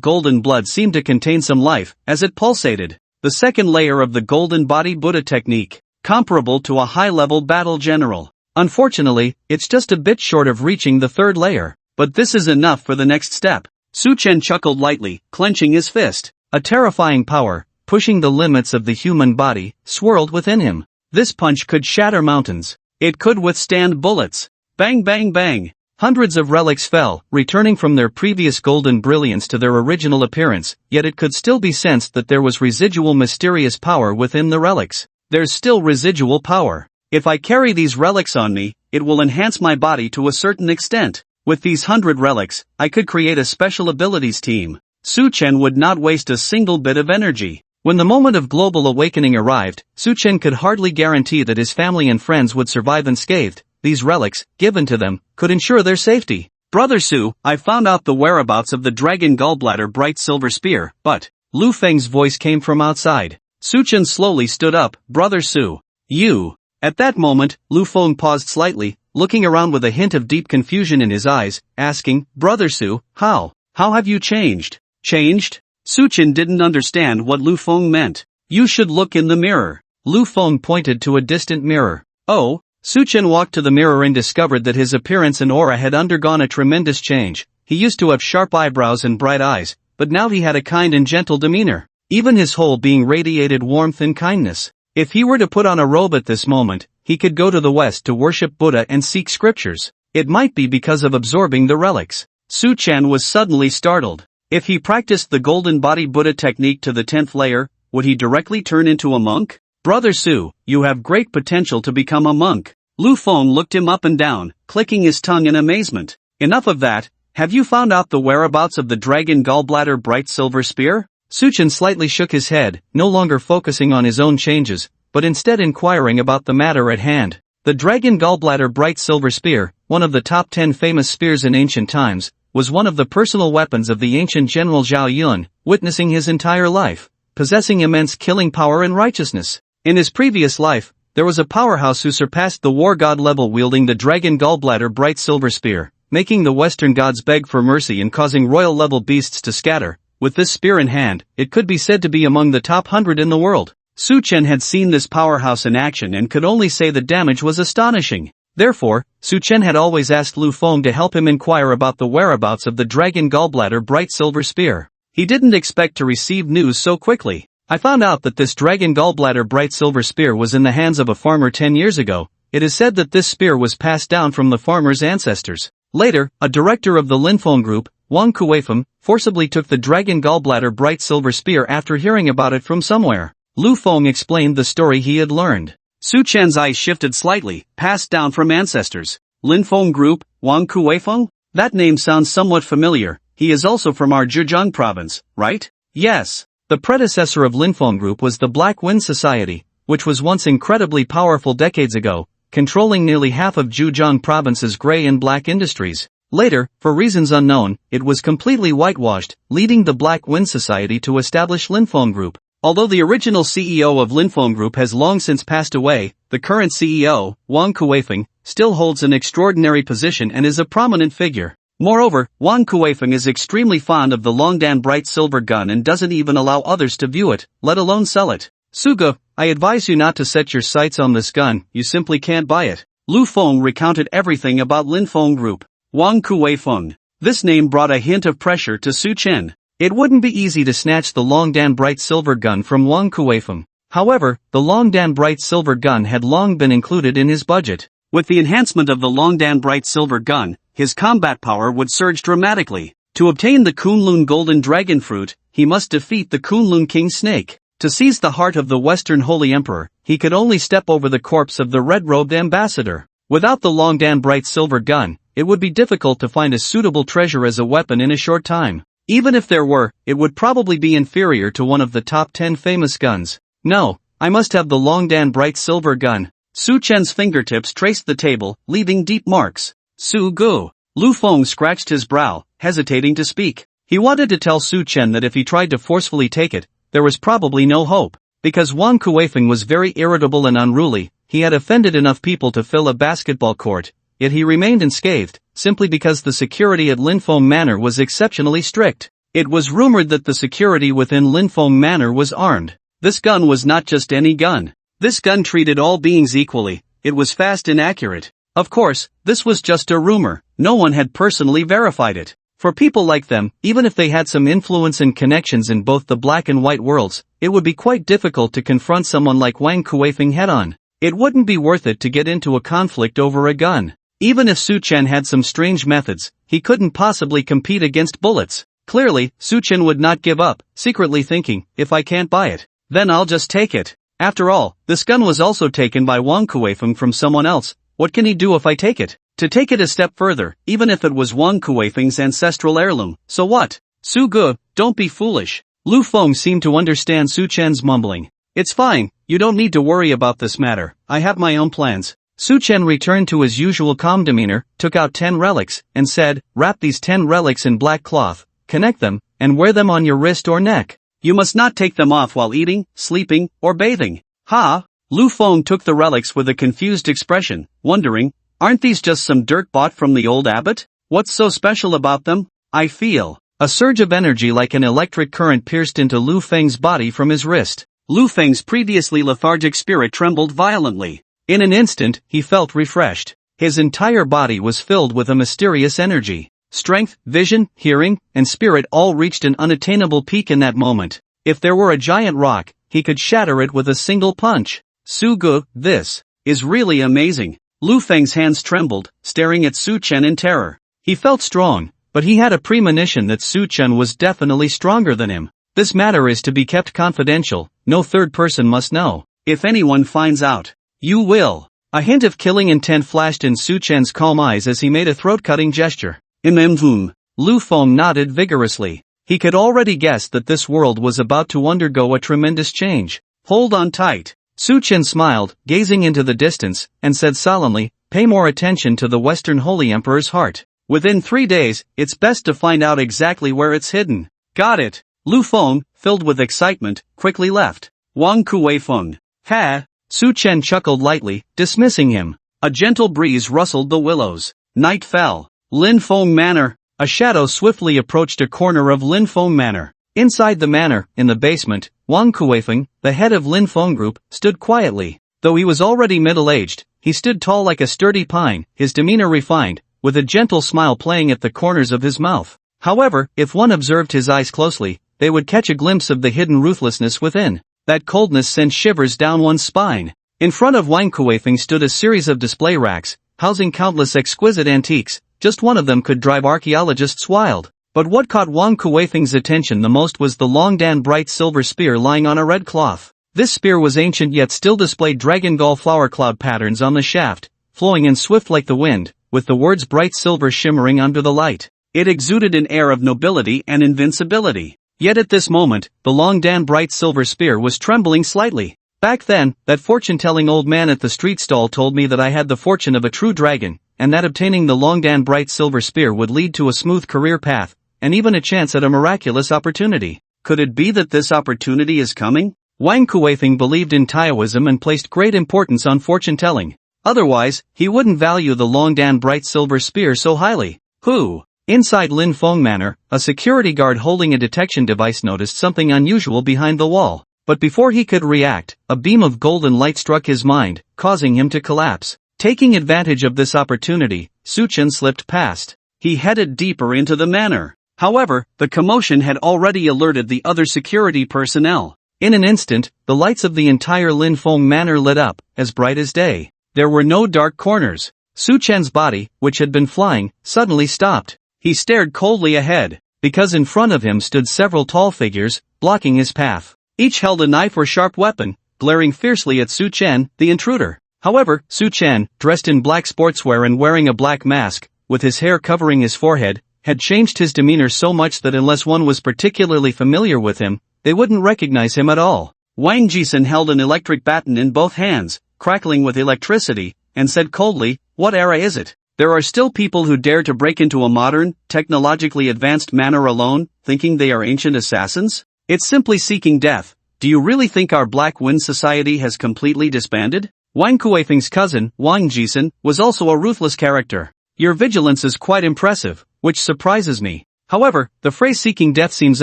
golden blood seemed to contain some life, as it pulsated. The second layer of the golden body Buddha technique, comparable to a high-level battle general. Unfortunately, it's just a bit short of reaching the third layer, but this is enough for the next step. Su Chen chuckled lightly, clenching his fist. A terrifying power, pushing the limits of the human body, swirled within him. This punch could shatter mountains. It could withstand bullets. Bang bang bang. Hundreds of relics fell, returning from their previous golden brilliance to their original appearance, yet it could still be sensed that there was residual mysterious power within the relics. There's still residual power. If I carry these relics on me, it will enhance my body to a certain extent. With these 100 relics, I could create a special abilities team. Su Chen would not waste a single bit of energy. When the moment of global awakening arrived, Su Chen could hardly guarantee that his family and friends would survive unscathed. These relics, given to them, could ensure their safety. Brother Su, I found out the whereabouts of the dragon gallbladder bright silver spear, but... Lu Feng's voice came from outside. Su Chen slowly stood up. Brother Su. You. At that moment, Lu Feng paused slightly, looking around with a hint of deep confusion in his eyes, asking, Brother Su, how have you changed? Changed? Su Chen didn't understand what Lu Feng meant. You should look in the mirror. Lu Feng pointed to a distant mirror. Oh? Su Chen walked to the mirror and discovered that his appearance and aura had undergone a tremendous change. He used to have sharp eyebrows and bright eyes, but now he had a kind and gentle demeanor. Even his whole being radiated warmth and kindness. If he were to put on a robe at this moment, he could go to the West to worship Buddha and seek scriptures. It might be because of absorbing the relics. Su Chen was suddenly startled. If he practiced the golden body Buddha technique to the 10th layer, would he directly turn into a monk? Brother Su, you have great potential to become a monk. Lu Feng looked him up and down, clicking his tongue in amazement. Enough of that, have you found out the whereabouts of the dragon gallbladder bright silver spear? Su Chen slightly shook his head, no longer focusing on his own changes, but instead inquiring about the matter at hand. The dragon gallbladder bright silver spear, one of the top 10 famous spears in ancient times, was one of the personal weapons of the ancient general Zhao Yun, witnessing his entire life, possessing immense killing power and righteousness. In his previous life, there was a powerhouse who surpassed the war god level wielding the dragon gallbladder bright silver spear, making the Western gods beg for mercy and causing royal level beasts to scatter. With this spear in hand, it could be said to be among the top 100 in the world. Su Chen had seen this powerhouse in action and could only say the damage was astonishing. Therefore, Su Chen had always asked Lu Feng to help him inquire about the whereabouts of the dragon gallbladder bright silver spear. He didn't expect to receive news so quickly. I found out that this dragon gallbladder bright silver spear was in the hands of a farmer 10 years ago. It is said that this spear was passed down from the farmer's ancestors. Later, a director of the Linfeng group, Wang Kuweifeng, forcibly took the dragon gallbladder bright silver spear after hearing about it from somewhere. Lu Feng explained the story he had learned. Su Chen's eyes shifted slightly. Passed down from ancestors. Linfeng group, Wang Kuweifeng? That name sounds somewhat familiar. He is also from our Zhejiang province, right? Yes. The predecessor of Linfeng group was the Black Wind Society, which was once incredibly powerful decades ago, controlling nearly half of Zhejiang province's gray and black industries. Later, for reasons unknown, it was completely whitewashed, leading the Black Wind Society to establish Linfeng Group. Although the original CEO of Linfeng Group has long since passed away, the current CEO, Wang Kuweifeng, still holds an extraordinary position and is a prominent figure. Moreover, Wang Kuweifeng is extremely fond of the Longdan bright silver gun and doesn't even allow others to view it, let alone sell it. Suga, I advise you not to set your sights on this gun, you simply can't buy it. Lu Feng recounted everything about Linfeng Group. Wang Kuweifeng. This name brought a hint of pressure to Su Chen. It wouldn't be easy to snatch the Longdan bright silver gun from Wang Kuweifeng. However, the Longdan bright silver gun had long been included in his budget. With the enhancement of the Longdan bright silver gun, his combat power would surge dramatically. To obtain the Kunlun golden dragon fruit, he must defeat the Kunlun king snake. To seize the heart of the Western Holy Emperor, he could only step over the corpse of the red-robed ambassador. Without the Longdan bright silver gun, it would be difficult to find a suitable treasure as a weapon in a short time. Even if there were, it would probably be inferior to one of the top 10 famous guns. No, I must have the Longdan bright silver gun. Su Chen's fingertips traced the table, leaving deep marks. Su Gu. Lu Feng scratched his brow, hesitating to speak. He wanted to tell Su Chen that if he tried to forcefully take it, there was probably no hope. Because Wang Kuifeng was very irritable and unruly, he had offended enough people to fill a basketball court, yet he remained unscathed, simply because the security at Linong Manor was exceptionally strict. It was rumored that the security within Linong Manor was armed. This gun was not just any gun. This gun treated all beings equally. It was fast and accurate. Of course, this was just a rumor. No one had personally verified it. For people like them, even if they had some influence and connections in both the black and white worlds, it would be quite difficult to confront someone like Wang Kuifeng head-on. It wouldn't be worth it to get into a conflict over a gun. Even if Su Chen had some strange methods, he couldn't possibly compete against bullets. Clearly, Su Chen would not give up, secretly thinking, if I can't buy it, then I'll just take it. After all, this gun was also taken by Wang Kuifeng from someone else. What can he do if I take it? To take it a step further, even if it was Wang Kuifeng's ancestral heirloom, so what? Su Gu, don't be foolish. Lu Feng seemed to understand Su Chen's mumbling. It's fine, you don't need to worry about this matter, I have my own plans. Su Chen returned to his usual calm demeanor, took out 10 relics, and said, wrap these 10 relics in black cloth, connect them, and wear them on your wrist or neck. You must not take them off while eating, sleeping, or bathing. Ha! Lu Feng took the relics with a confused expression, wondering, aren't these just some dirt bought from the old abbot? What's so special about them? I feel. A surge of energy like an electric current pierced into Lu Feng's body from his wrist. Lu Feng's previously lethargic spirit trembled violently. In an instant, he felt refreshed. His entire body was filled with a mysterious energy. Strength, vision, hearing, and spirit all reached an unattainable peak in that moment. If there were a giant rock, he could shatter it with a single punch. Su Gu, this is really amazing. Lu Feng's hands trembled, staring at Su Chen in terror. He felt strong, but he had a premonition that Su Chen was definitely stronger than him. This matter is to be kept confidential, no third person must know. If anyone finds out, you will. A hint of killing intent flashed in Su Chen's calm eyes as he made a throat-cutting gesture. Lu Feng nodded vigorously. He could already guess that this world was about to undergo a tremendous change. Hold on tight. Su Chen smiled, gazing into the distance, and said solemnly, pay more attention to the Western Holy Emperor's heart. Within 3 days, it's best to find out exactly where it's hidden. Got it. Lu Feng, filled with excitement, quickly left. Wang Kuifeng. Ha! Su Chen chuckled lightly, dismissing him. A gentle breeze rustled the willows. Night fell. Linong Manor. A shadow swiftly approached a corner of Linong Manor. Inside the manor, in the basement, Wang Kuifeng, the head of Linong Group, stood quietly. Though he was already middle-aged, he stood tall like a sturdy pine, his demeanor refined, with a gentle smile playing at the corners of his mouth. However, if one observed his eyes closely, they would catch a glimpse of the hidden ruthlessness within. That coldness sent shivers down one's spine. In front of Wang Kuifeng stood a series of display racks, housing countless exquisite antiques. Just one of them could drive archaeologists wild. But what caught Wang Kuifeng's attention the most was the long dan bright silver spear lying on a red cloth. This spear was ancient yet still displayed dragon gall flower cloud patterns on the shaft, flowing and swift like the wind, with the words bright silver shimmering under the light. It exuded an air of nobility and invincibility. Yet at this moment, the long dan bright silver spear was trembling slightly. Back then, that fortune-telling old man at the street stall told me that I had the fortune of a true dragon, and that obtaining the long dan bright silver spear would lead to a smooth career path, and even a chance at a miraculous opportunity. Could it be that this opportunity is coming? Wang Kuifeng believed in Taoism and placed great importance on fortune-telling. Otherwise, he wouldn't value the long dan bright silver spear so highly. Who? Inside Linong Manor, a security guard holding a detection device noticed something unusual behind the wall. But before he could react, a beam of golden light struck his mind, causing him to collapse. Taking advantage of this opportunity, Su Chen slipped past. He headed deeper into the manor. However, the commotion had already alerted the other security personnel. In an instant, the lights of the entire Linong Manor lit up, as bright as day. There were no dark corners. Su Chen's body, which had been flying, suddenly stopped. He stared coldly ahead, because in front of him stood several tall figures, blocking his path. Each held a knife or sharp weapon, glaring fiercely at Su Chen, the intruder. However, Su Chen, dressed in black sportswear and wearing a black mask, with his hair covering his forehead, had changed his demeanor so much that unless one was particularly familiar with him, they wouldn't recognize him at all. Wang Jisen held an electric baton in both hands, crackling with electricity, and said coldly, "What era is it? There are still people who dare to break into a modern, technologically advanced manor alone, thinking they are ancient assassins? It's simply seeking death. Do you really think our Black Wind Society has completely disbanded?" Wang Kuifeng's cousin, Wang Jisen, was also a ruthless character. "Your vigilance is quite impressive, which surprises me. However, the phrase seeking death seems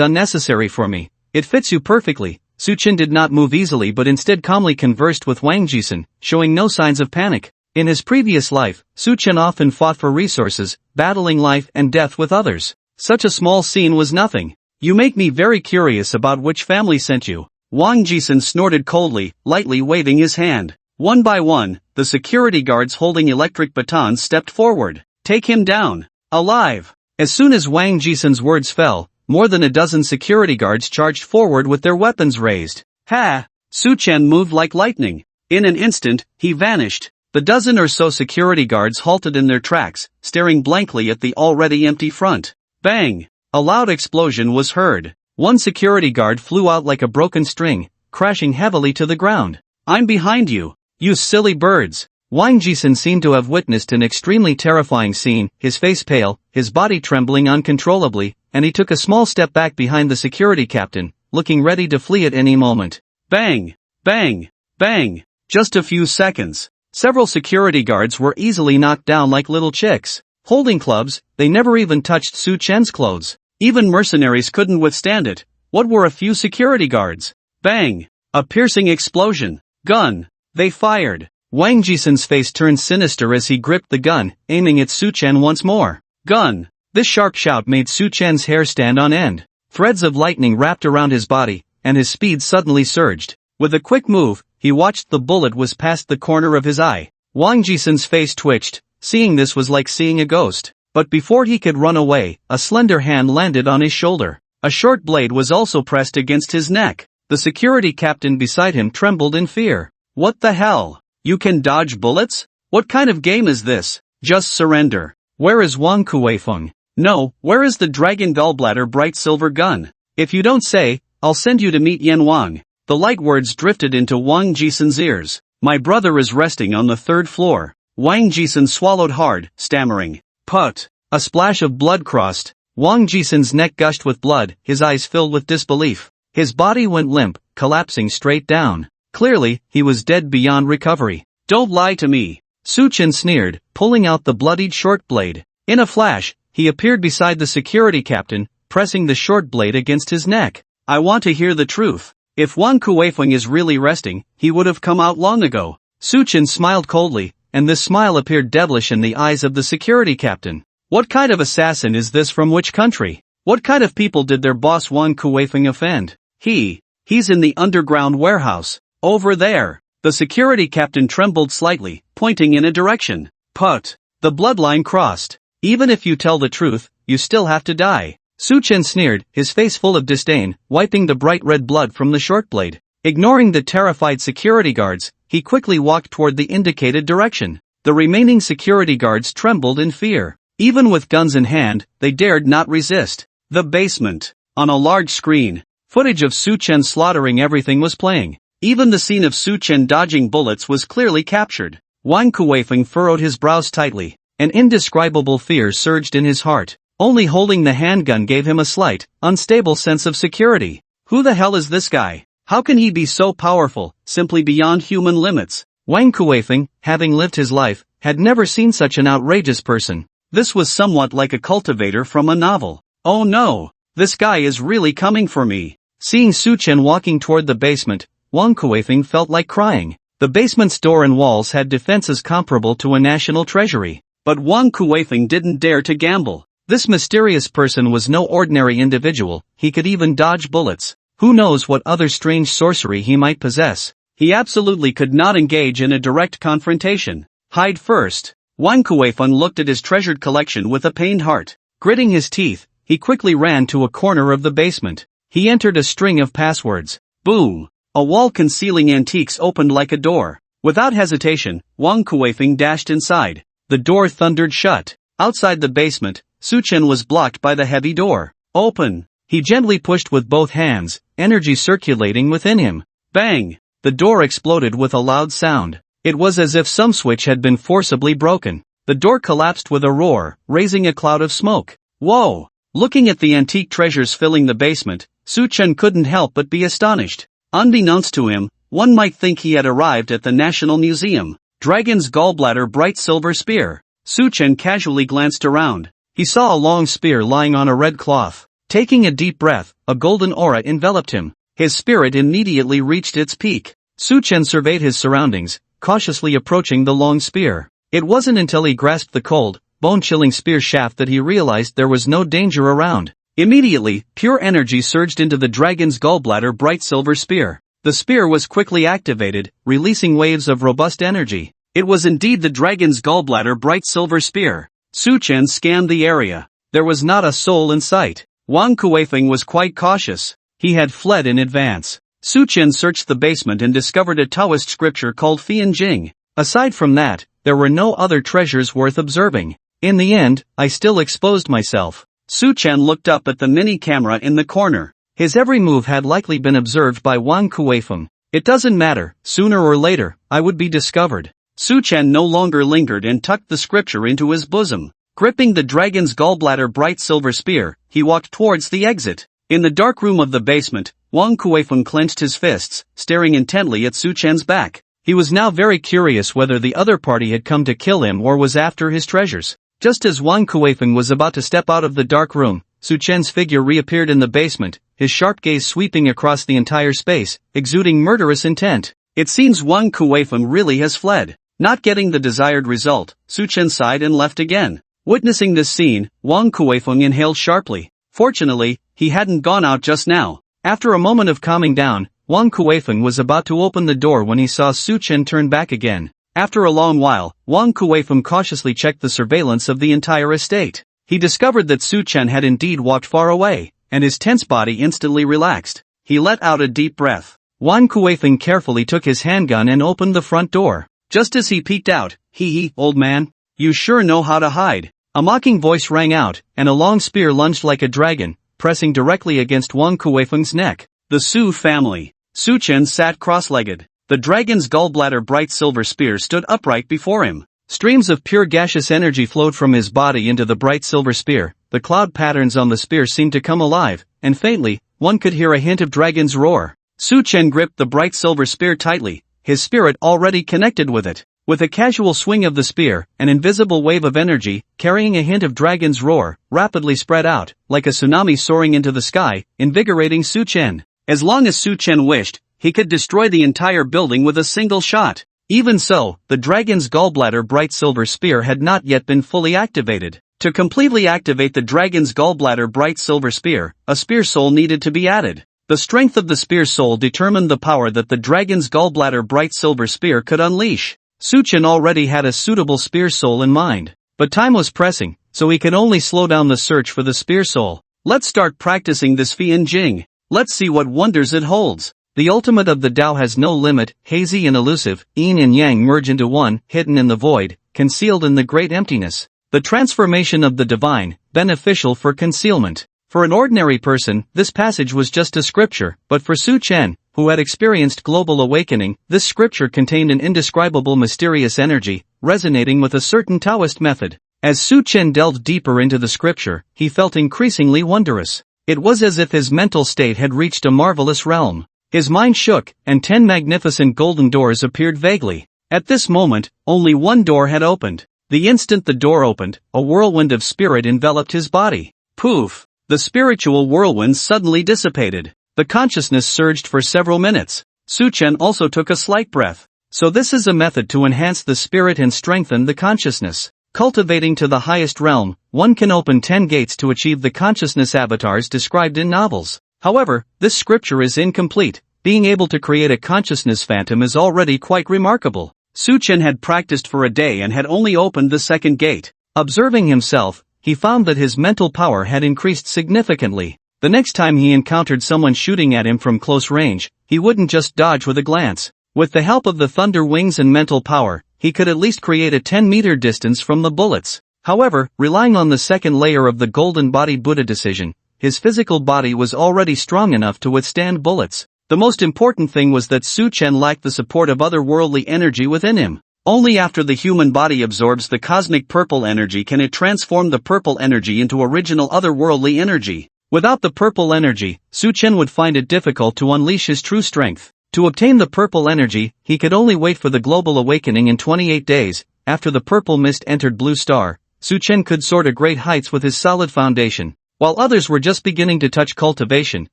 unnecessary for me. It fits you perfectly." Su Chen did not move easily but instead calmly conversed with Wang Jisen, showing no signs of panic. In his previous life, Su Chen often fought for resources, battling life and death with others. Such a small scene was nothing. "You make me very curious about which family sent you." Wang Jisen snorted coldly, lightly waving his hand. One by one, the security guards holding electric batons stepped forward. "Take him down. Alive." As soon as Wang Jisen's words fell, more than a dozen security guards charged forward with their weapons raised. "Ha!" Su Chen moved like lightning. In an instant, he vanished. The dozen or so security guards halted in their tracks, staring blankly at the already empty front. Bang! A loud explosion was heard. One security guard flew out like a broken string, crashing heavily to the ground. "I'm behind you, you silly birds." Wang Jisen seemed to have witnessed an extremely terrifying scene, his face pale, his body trembling uncontrollably, and he took a small step back behind the security captain, looking ready to flee at any moment. Bang! Bang! Bang! Just a few seconds. Several security guards were easily knocked down like little chicks. Holding clubs, they never even touched Su Chen's clothes. Even mercenaries couldn't withstand it. What were a few security guards? Bang! A piercing explosion. Gun! They fired. Wang Jisen's face turned sinister as he gripped the gun, aiming at Su Chen once more. Gun! This sharp shout made Su Chen's hair stand on end. Threads of lightning wrapped around his body, and his speed suddenly surged. With a quick move, he watched the bullet whiz past the corner of his eye. Wang Jisen's face twitched. Seeing this was like seeing a ghost. But before he could run away, a slender hand landed on his shoulder. A short blade was also pressed against his neck. The security captain beside him trembled in fear. What the hell? You can dodge bullets? What kind of game is this? Just surrender. Where is Wang Kuifeng? No, where is the dragon gallbladder bright silver gun? If you don't say, I'll send you to meet Yan Wang. The light words drifted into Wang Jisen's ears. My brother is resting on the third floor. Wang Jisen swallowed hard, stammering. Put. A splash of blood crossed. Wang Jisen's neck gushed with blood, his eyes filled with disbelief. His body went limp, collapsing straight down. Clearly, he was dead beyond recovery. Don't lie to me. Su Chen sneered, pulling out the bloodied short blade. In a flash, he appeared beside the security captain, pressing the short blade against his neck. I want to hear the truth. If Wang Kuifeng is really resting, he would have come out long ago. Su Chen smiled coldly, and this smile appeared devilish in the eyes of the security captain. What kind of assassin is this from which country? What kind of people did their boss Wang Kuifeng offend? He's in the underground warehouse. Over there. The security captain trembled slightly, pointing in a direction. Put. The bloodline crossed. Even if you tell the truth, you still have to die. Su Chen sneered, his face full of disdain, wiping the bright red blood from the short blade. Ignoring the terrified security guards, he quickly walked toward the indicated direction. The remaining security guards trembled in fear. Even with guns in hand, they dared not resist. The basement. On a large screen, footage of Su Chen slaughtering everything was playing. Even the scene of Su Chen dodging bullets was clearly captured. Wang Kuifeng furrowed his brows tightly. An indescribable fear surged in his heart. Only holding the handgun gave him a slight, unstable sense of security. Who the hell is this guy? How can he be so powerful, simply beyond human limits? Wang Kuifeng, having lived his life, had never seen such an outrageous person. This was somewhat like a cultivator from a novel. Oh no, this guy is really coming for me. Seeing Su Chen walking toward the basement, Wang Kuifeng felt like crying. The basement's door and walls had defenses comparable to a national treasury. But Wang Kuifeng didn't dare to gamble. This mysterious person was no ordinary individual, he could even dodge bullets. Who knows what other strange sorcery he might possess. He absolutely could not engage in a direct confrontation. Hide first. Wang Kuifeng looked at his treasured collection with a pained heart. Gritting his teeth, he quickly ran to a corner of the basement. He entered a string of passwords. Boom! A wall concealing antiques opened like a door. Without hesitation, Wang Kuifeng dashed inside. The door thundered shut. Outside the basement, Su Chen was blocked by the heavy door. Open! He gently pushed with both hands, energy circulating within him. Bang! The door exploded with a loud sound. It was as if some switch had been forcibly broken. The door collapsed with a roar, raising a cloud of smoke. Whoa! Looking at the antique treasures filling the basement, Su-chen couldn't help but be astonished. Unbeknownst to him, one might think he had arrived at the National Museum. Dragon's gallbladder bright silver spear. Su-chen casually glanced around. He saw a long spear lying on a red cloth. Taking a deep breath, a golden aura enveloped him. His spirit immediately reached its peak. Su-chen surveyed his surroundings, cautiously approaching the long spear. It wasn't until he grasped the cold, bone-chilling spear shaft that he realized there was no danger around. Immediately, pure energy surged into the dragon's gallbladder bright silver spear. The spear was quickly activated, releasing waves of robust energy. It was indeed the dragon's gallbladder bright silver spear. Su-chen scanned the area. There was not a soul in sight. Wang Kueifeng was quite cautious. He had fled in advance. Su-chen searched the basement and discovered a Taoist scripture called Fian Jing. Aside from that, there were no other treasures worth observing. In the end, I still exposed myself. Su-chen looked up at the mini camera in the corner. His every move had likely been observed by Wang Kueifeng. It doesn't matter, sooner or later, I would be discovered. Su-chen no longer lingered and tucked the scripture into his bosom. Gripping the dragon's gallbladder bright silver spear, he walked towards the exit. In the dark room of the basement, Wang Kueifeng clenched his fists, staring intently at Su-chen's back. He was now very curious whether the other party had come to kill him or was after his treasures. Just as Wang Kueifeng was about to step out of the dark room, Su-chen's figure reappeared in the basement, his sharp gaze sweeping across the entire space, exuding murderous intent. It seems Wang Kueifeng really has fled. Not getting the desired result, Su-chen sighed and left again. Witnessing this scene, Wang Kueifeng inhaled sharply. Fortunately, he hadn't gone out just now. After a moment of calming down, Wang Kueifeng was about to open the door when he saw Su-chen turn back again. After a long while, Wang Kueifeng cautiously checked the surveillance of the entire estate. He discovered that Su-chen had indeed walked far away, and his tense body instantly relaxed. He let out a deep breath. Wang Kueifeng carefully took his handgun and opened the front door. Just as he peeked out, "Hee, old man. You sure know how to hide." A mocking voice rang out, and a long spear lunged like a dragon, pressing directly against Wang Kueifeng's neck. The Su family. Su-chen sat cross-legged. The dragon's gallbladder bright silver spear stood upright before him. Streams of pure gaseous energy flowed from his body into the bright silver spear. The cloud patterns on the spear seemed to come alive, and faintly, one could hear a hint of dragon's roar. Su-chen gripped the bright silver spear tightly, his spirit already connected with it. With a casual swing of the spear, an invisible wave of energy, carrying a hint of dragon's roar, rapidly spread out, like a tsunami soaring into the sky, invigorating Su-chen. As long as Su-chen wished, he could destroy the entire building with a single shot. Even so, the dragon's gallbladder bright silver spear had not yet been fully activated. To completely activate the dragon's gallbladder bright silver spear, a spear soul needed to be added. The strength of the spear soul determined the power that the dragon's gallbladder bright silver spear could unleash. Su-chen already had a suitable spear soul in mind. But time was pressing, so he could only slow down the search for the spear soul. Let's start practicing this Fian Jing. Let's see what wonders it holds. The ultimate of the Tao has no limit, hazy and elusive, yin and yang merge into one, hidden in the void, concealed in the great emptiness. The transformation of the divine, beneficial for concealment. For an ordinary person, this passage was just a scripture, but for Su-chen, who had experienced global awakening, this scripture contained an indescribable mysterious energy, resonating with a certain Taoist method. As Su-chen delved deeper into the scripture, he felt increasingly wondrous. It was as if his mental state had reached a marvelous realm. His mind shook, and 10 magnificent golden doors appeared vaguely. At this moment, only one door had opened. The instant the door opened, a whirlwind of spirit enveloped his body. Poof! The spiritual whirlwind suddenly dissipated. The consciousness surged for several minutes. Su-chen also took a slight breath. So this is a method to enhance the spirit and strengthen the consciousness. Cultivating to the highest realm, one can open 10 gates to achieve the consciousness avatars described in novels. However, this scripture is incomplete. Being able to create a consciousness phantom is already quite remarkable. Su-chen had practiced for a day and had only opened the second gate. Observing himself, he found that his mental power had increased significantly. The next time he encountered someone shooting at him from close range, he wouldn't just dodge with a glance. With the help of the thunder wings and mental power, he could at least create a 10-meter distance from the bullets. However, relying on the second layer of the golden body Buddha decision, his physical body was already strong enough to withstand bullets. The most important thing was that Su Chen lacked the support of otherworldly energy within him. Only after the human body absorbs the cosmic purple energy can it transform the purple energy into original otherworldly energy. Without the purple energy, Su Chen would find it difficult to unleash his true strength. To obtain the purple energy, he could only wait for the global awakening in 28 days. After the purple mist entered Blue Star, Su Chen could soar to great heights with his solid foundation. While others were just beginning to touch cultivation,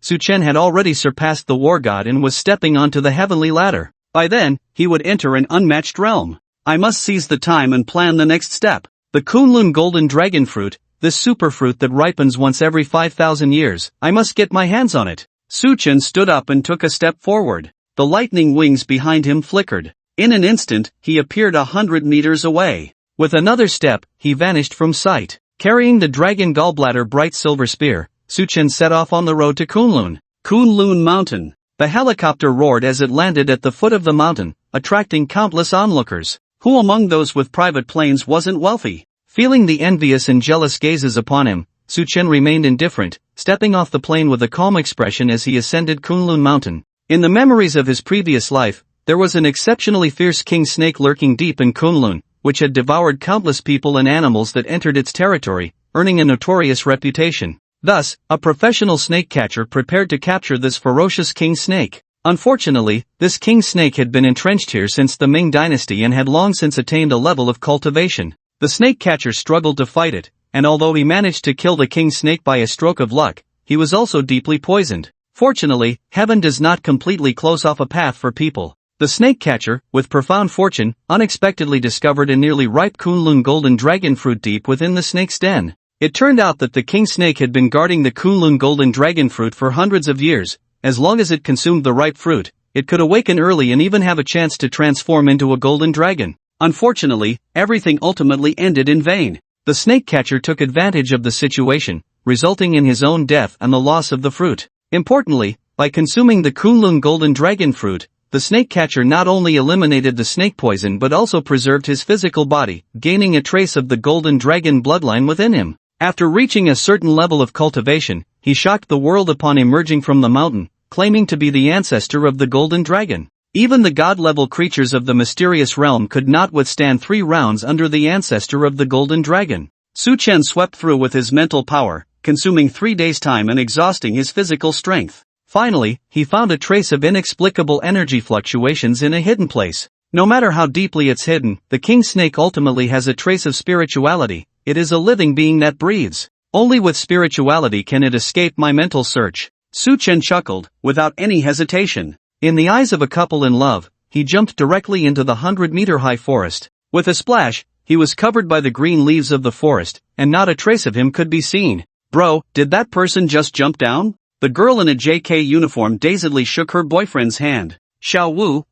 Su Chen had already surpassed the war god and was stepping onto the heavenly ladder. By then, he would enter an unmatched realm. I must seize the time and plan the next step. The Kunlun golden dragon fruit, this superfruit that ripens once every 5,000 years, I must get my hands on it. Su Chen stood up and took a step forward. The lightning wings behind him flickered. In an instant, he appeared 100 meters away. With another step, he vanished from sight. Carrying the dragon gallbladder bright silver spear, Su Chen set off on the road to Kunlun. Kunlun Mountain. The helicopter roared as it landed at the foot of the mountain, attracting countless onlookers. Who among those with private planes wasn't wealthy? Feeling the envious and jealous gazes upon him, Su Chen remained indifferent, stepping off the plane with a calm expression as he ascended Kunlun Mountain. In the memories of his previous life, there was an exceptionally fierce king snake lurking deep in Kunlun, which had devoured countless people and animals that entered its territory, earning a notorious reputation. Thus, a professional snake catcher prepared to capture this ferocious king snake. Unfortunately, this king snake had been entrenched here since the Ming dynasty and had long since attained a level of cultivation. The snake catcher struggled to fight it, and although he managed to kill the king snake by a stroke of luck, he was also deeply poisoned. Fortunately, heaven does not completely close off a path for people. The snake catcher, with profound fortune, unexpectedly discovered a nearly ripe Kunlun golden dragon fruit deep within the snake's den. It turned out that the king snake had been guarding the Kunlun golden dragon fruit for hundreds of years. As long as it consumed the ripe fruit, it could awaken early and even have a chance to transform into a golden dragon. Unfortunately, everything ultimately ended in vain. The snake catcher took advantage of the situation, resulting in his own death and the loss of the fruit. Importantly, by consuming the Kunlun golden dragon fruit, the snake catcher not only eliminated the snake poison but also preserved his physical body, gaining a trace of the golden dragon bloodline within him. After reaching a certain level of cultivation, he shocked the world upon emerging from the mountain, claiming to be the ancestor of the golden dragon. Even the god-level creatures of the mysterious realm could not withstand 3 rounds under the ancestor of the golden dragon. Su Chen swept through with his mental power, consuming 3 days' time and exhausting his physical strength. Finally, he found a trace of inexplicable energy fluctuations in a hidden place. No matter how deeply it's hidden, the king snake ultimately has a trace of spirituality. It is a living being that breathes. Only with spirituality can it escape my mental search. Su Chen chuckled, without any hesitation. In the eyes of a couple in love, he jumped directly into the 100-meter-high forest. With a splash, he was covered by the green leaves of the forest, and not a trace of him could be seen. Bro, did that person just jump down? The girl in a JK uniform dazedly shook her boyfriend's hand. Xiao Wu,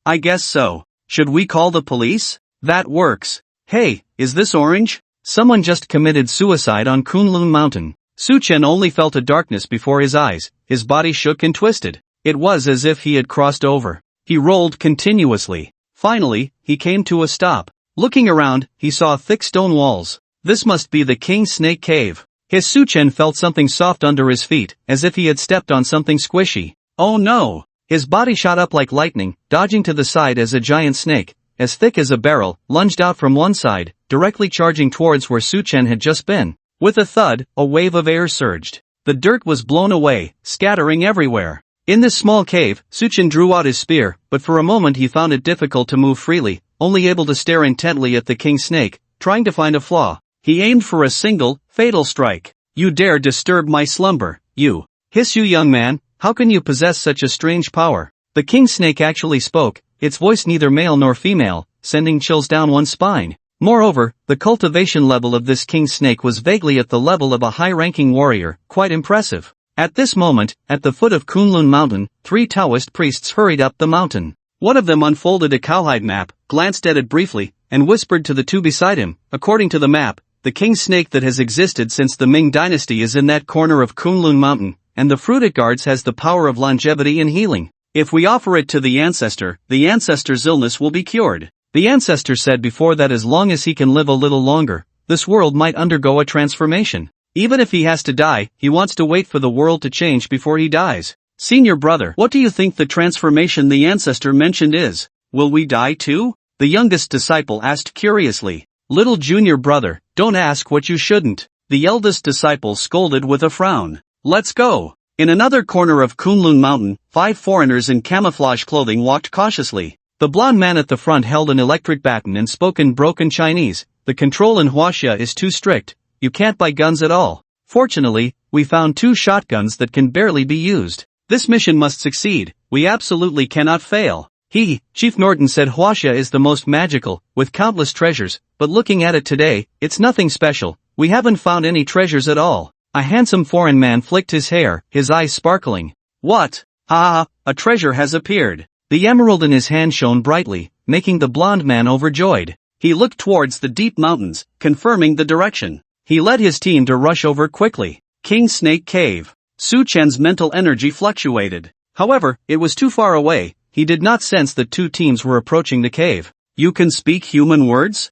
I guess so. Should we call the police? That works. Hey, is this orange? Someone just committed suicide on Kunlun Mountain. Su Chen only felt a darkness before his eyes, his body shook and twisted. It was as if he had crossed over. He rolled continuously. Finally, he came to a stop. Looking around, he saw thick stone walls. This must be the King Snake Cave. His Su Chen felt something soft under his feet, as if he had stepped on something squishy. Oh no! His body shot up like lightning, dodging to the side as a giant snake, as thick as a barrel, lunged out from one side, directly charging towards where Su Chen had just been. With a thud, a wave of air surged. The dirt was blown away, scattering everywhere. In this small cave, Su Chen drew out his spear, but for a moment he found it difficult to move freely, only able to stare intently at the king snake, trying to find a flaw. He aimed for a single, fatal strike. You dare disturb my slumber, you. Hiss you young man, how can you possess such a strange power? The king snake actually spoke, its voice neither male nor female, sending chills down one's spine. Moreover, the cultivation level of this king snake was vaguely at the level of a high-ranking warrior, quite impressive. At this moment, at the foot of Kunlun Mountain, 3 Taoist priests hurried up the mountain. One of them unfolded a cowhide map, glanced at it briefly, and whispered to the 2 beside him. According to the map, the king snake that has existed since the Ming dynasty is in that corner of Kunlun Mountain, and the fruit it guards has the power of longevity and healing. If we offer it to the ancestor's illness will be cured. The ancestor said before that as long as he can live a little longer, this world might undergo a transformation. Even if he has to die, he wants to wait for the world to change before he dies. Senior brother, what do you think the transformation the ancestor mentioned is? Will we die too? The youngest disciple asked curiously. Little junior brother, don't ask what you shouldn't. The eldest disciple scolded with a frown. Let's go. In another corner of Kunlun Mountain, 5 foreigners in camouflage clothing walked cautiously. The blond man at the front held an electric baton and spoke in broken Chinese. The control in Huaxia is too strict. You can't buy guns at all. Fortunately, we found 2 shotguns that can barely be used. This mission must succeed. We absolutely cannot fail. Chief Norton said Huaxia is the most magical, with countless treasures, but looking at it today, it's nothing special. We haven't found any treasures at all. A handsome foreign man flicked his hair, his eyes sparkling. What? A treasure has appeared. The emerald in his hand shone brightly, making the blond man overjoyed. He looked towards the deep mountains, confirming the direction. He led his team to rush over quickly. King Snake Cave. Su Chen's mental energy fluctuated. However, it was too far away. He did not sense that 2 teams were approaching the cave. You can speak human words?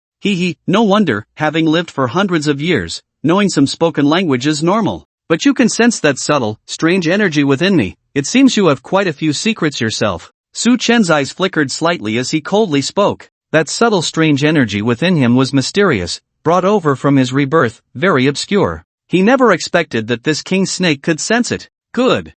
No wonder, having lived for hundreds of years, knowing some spoken language is normal. But you can sense that subtle, strange energy within me. It seems you have quite a few secrets yourself. Su Chen's eyes flickered slightly as he coldly spoke. That subtle strange energy within him was mysterious, brought over from his rebirth, very obscure. He never expected that this king snake could sense it. Good.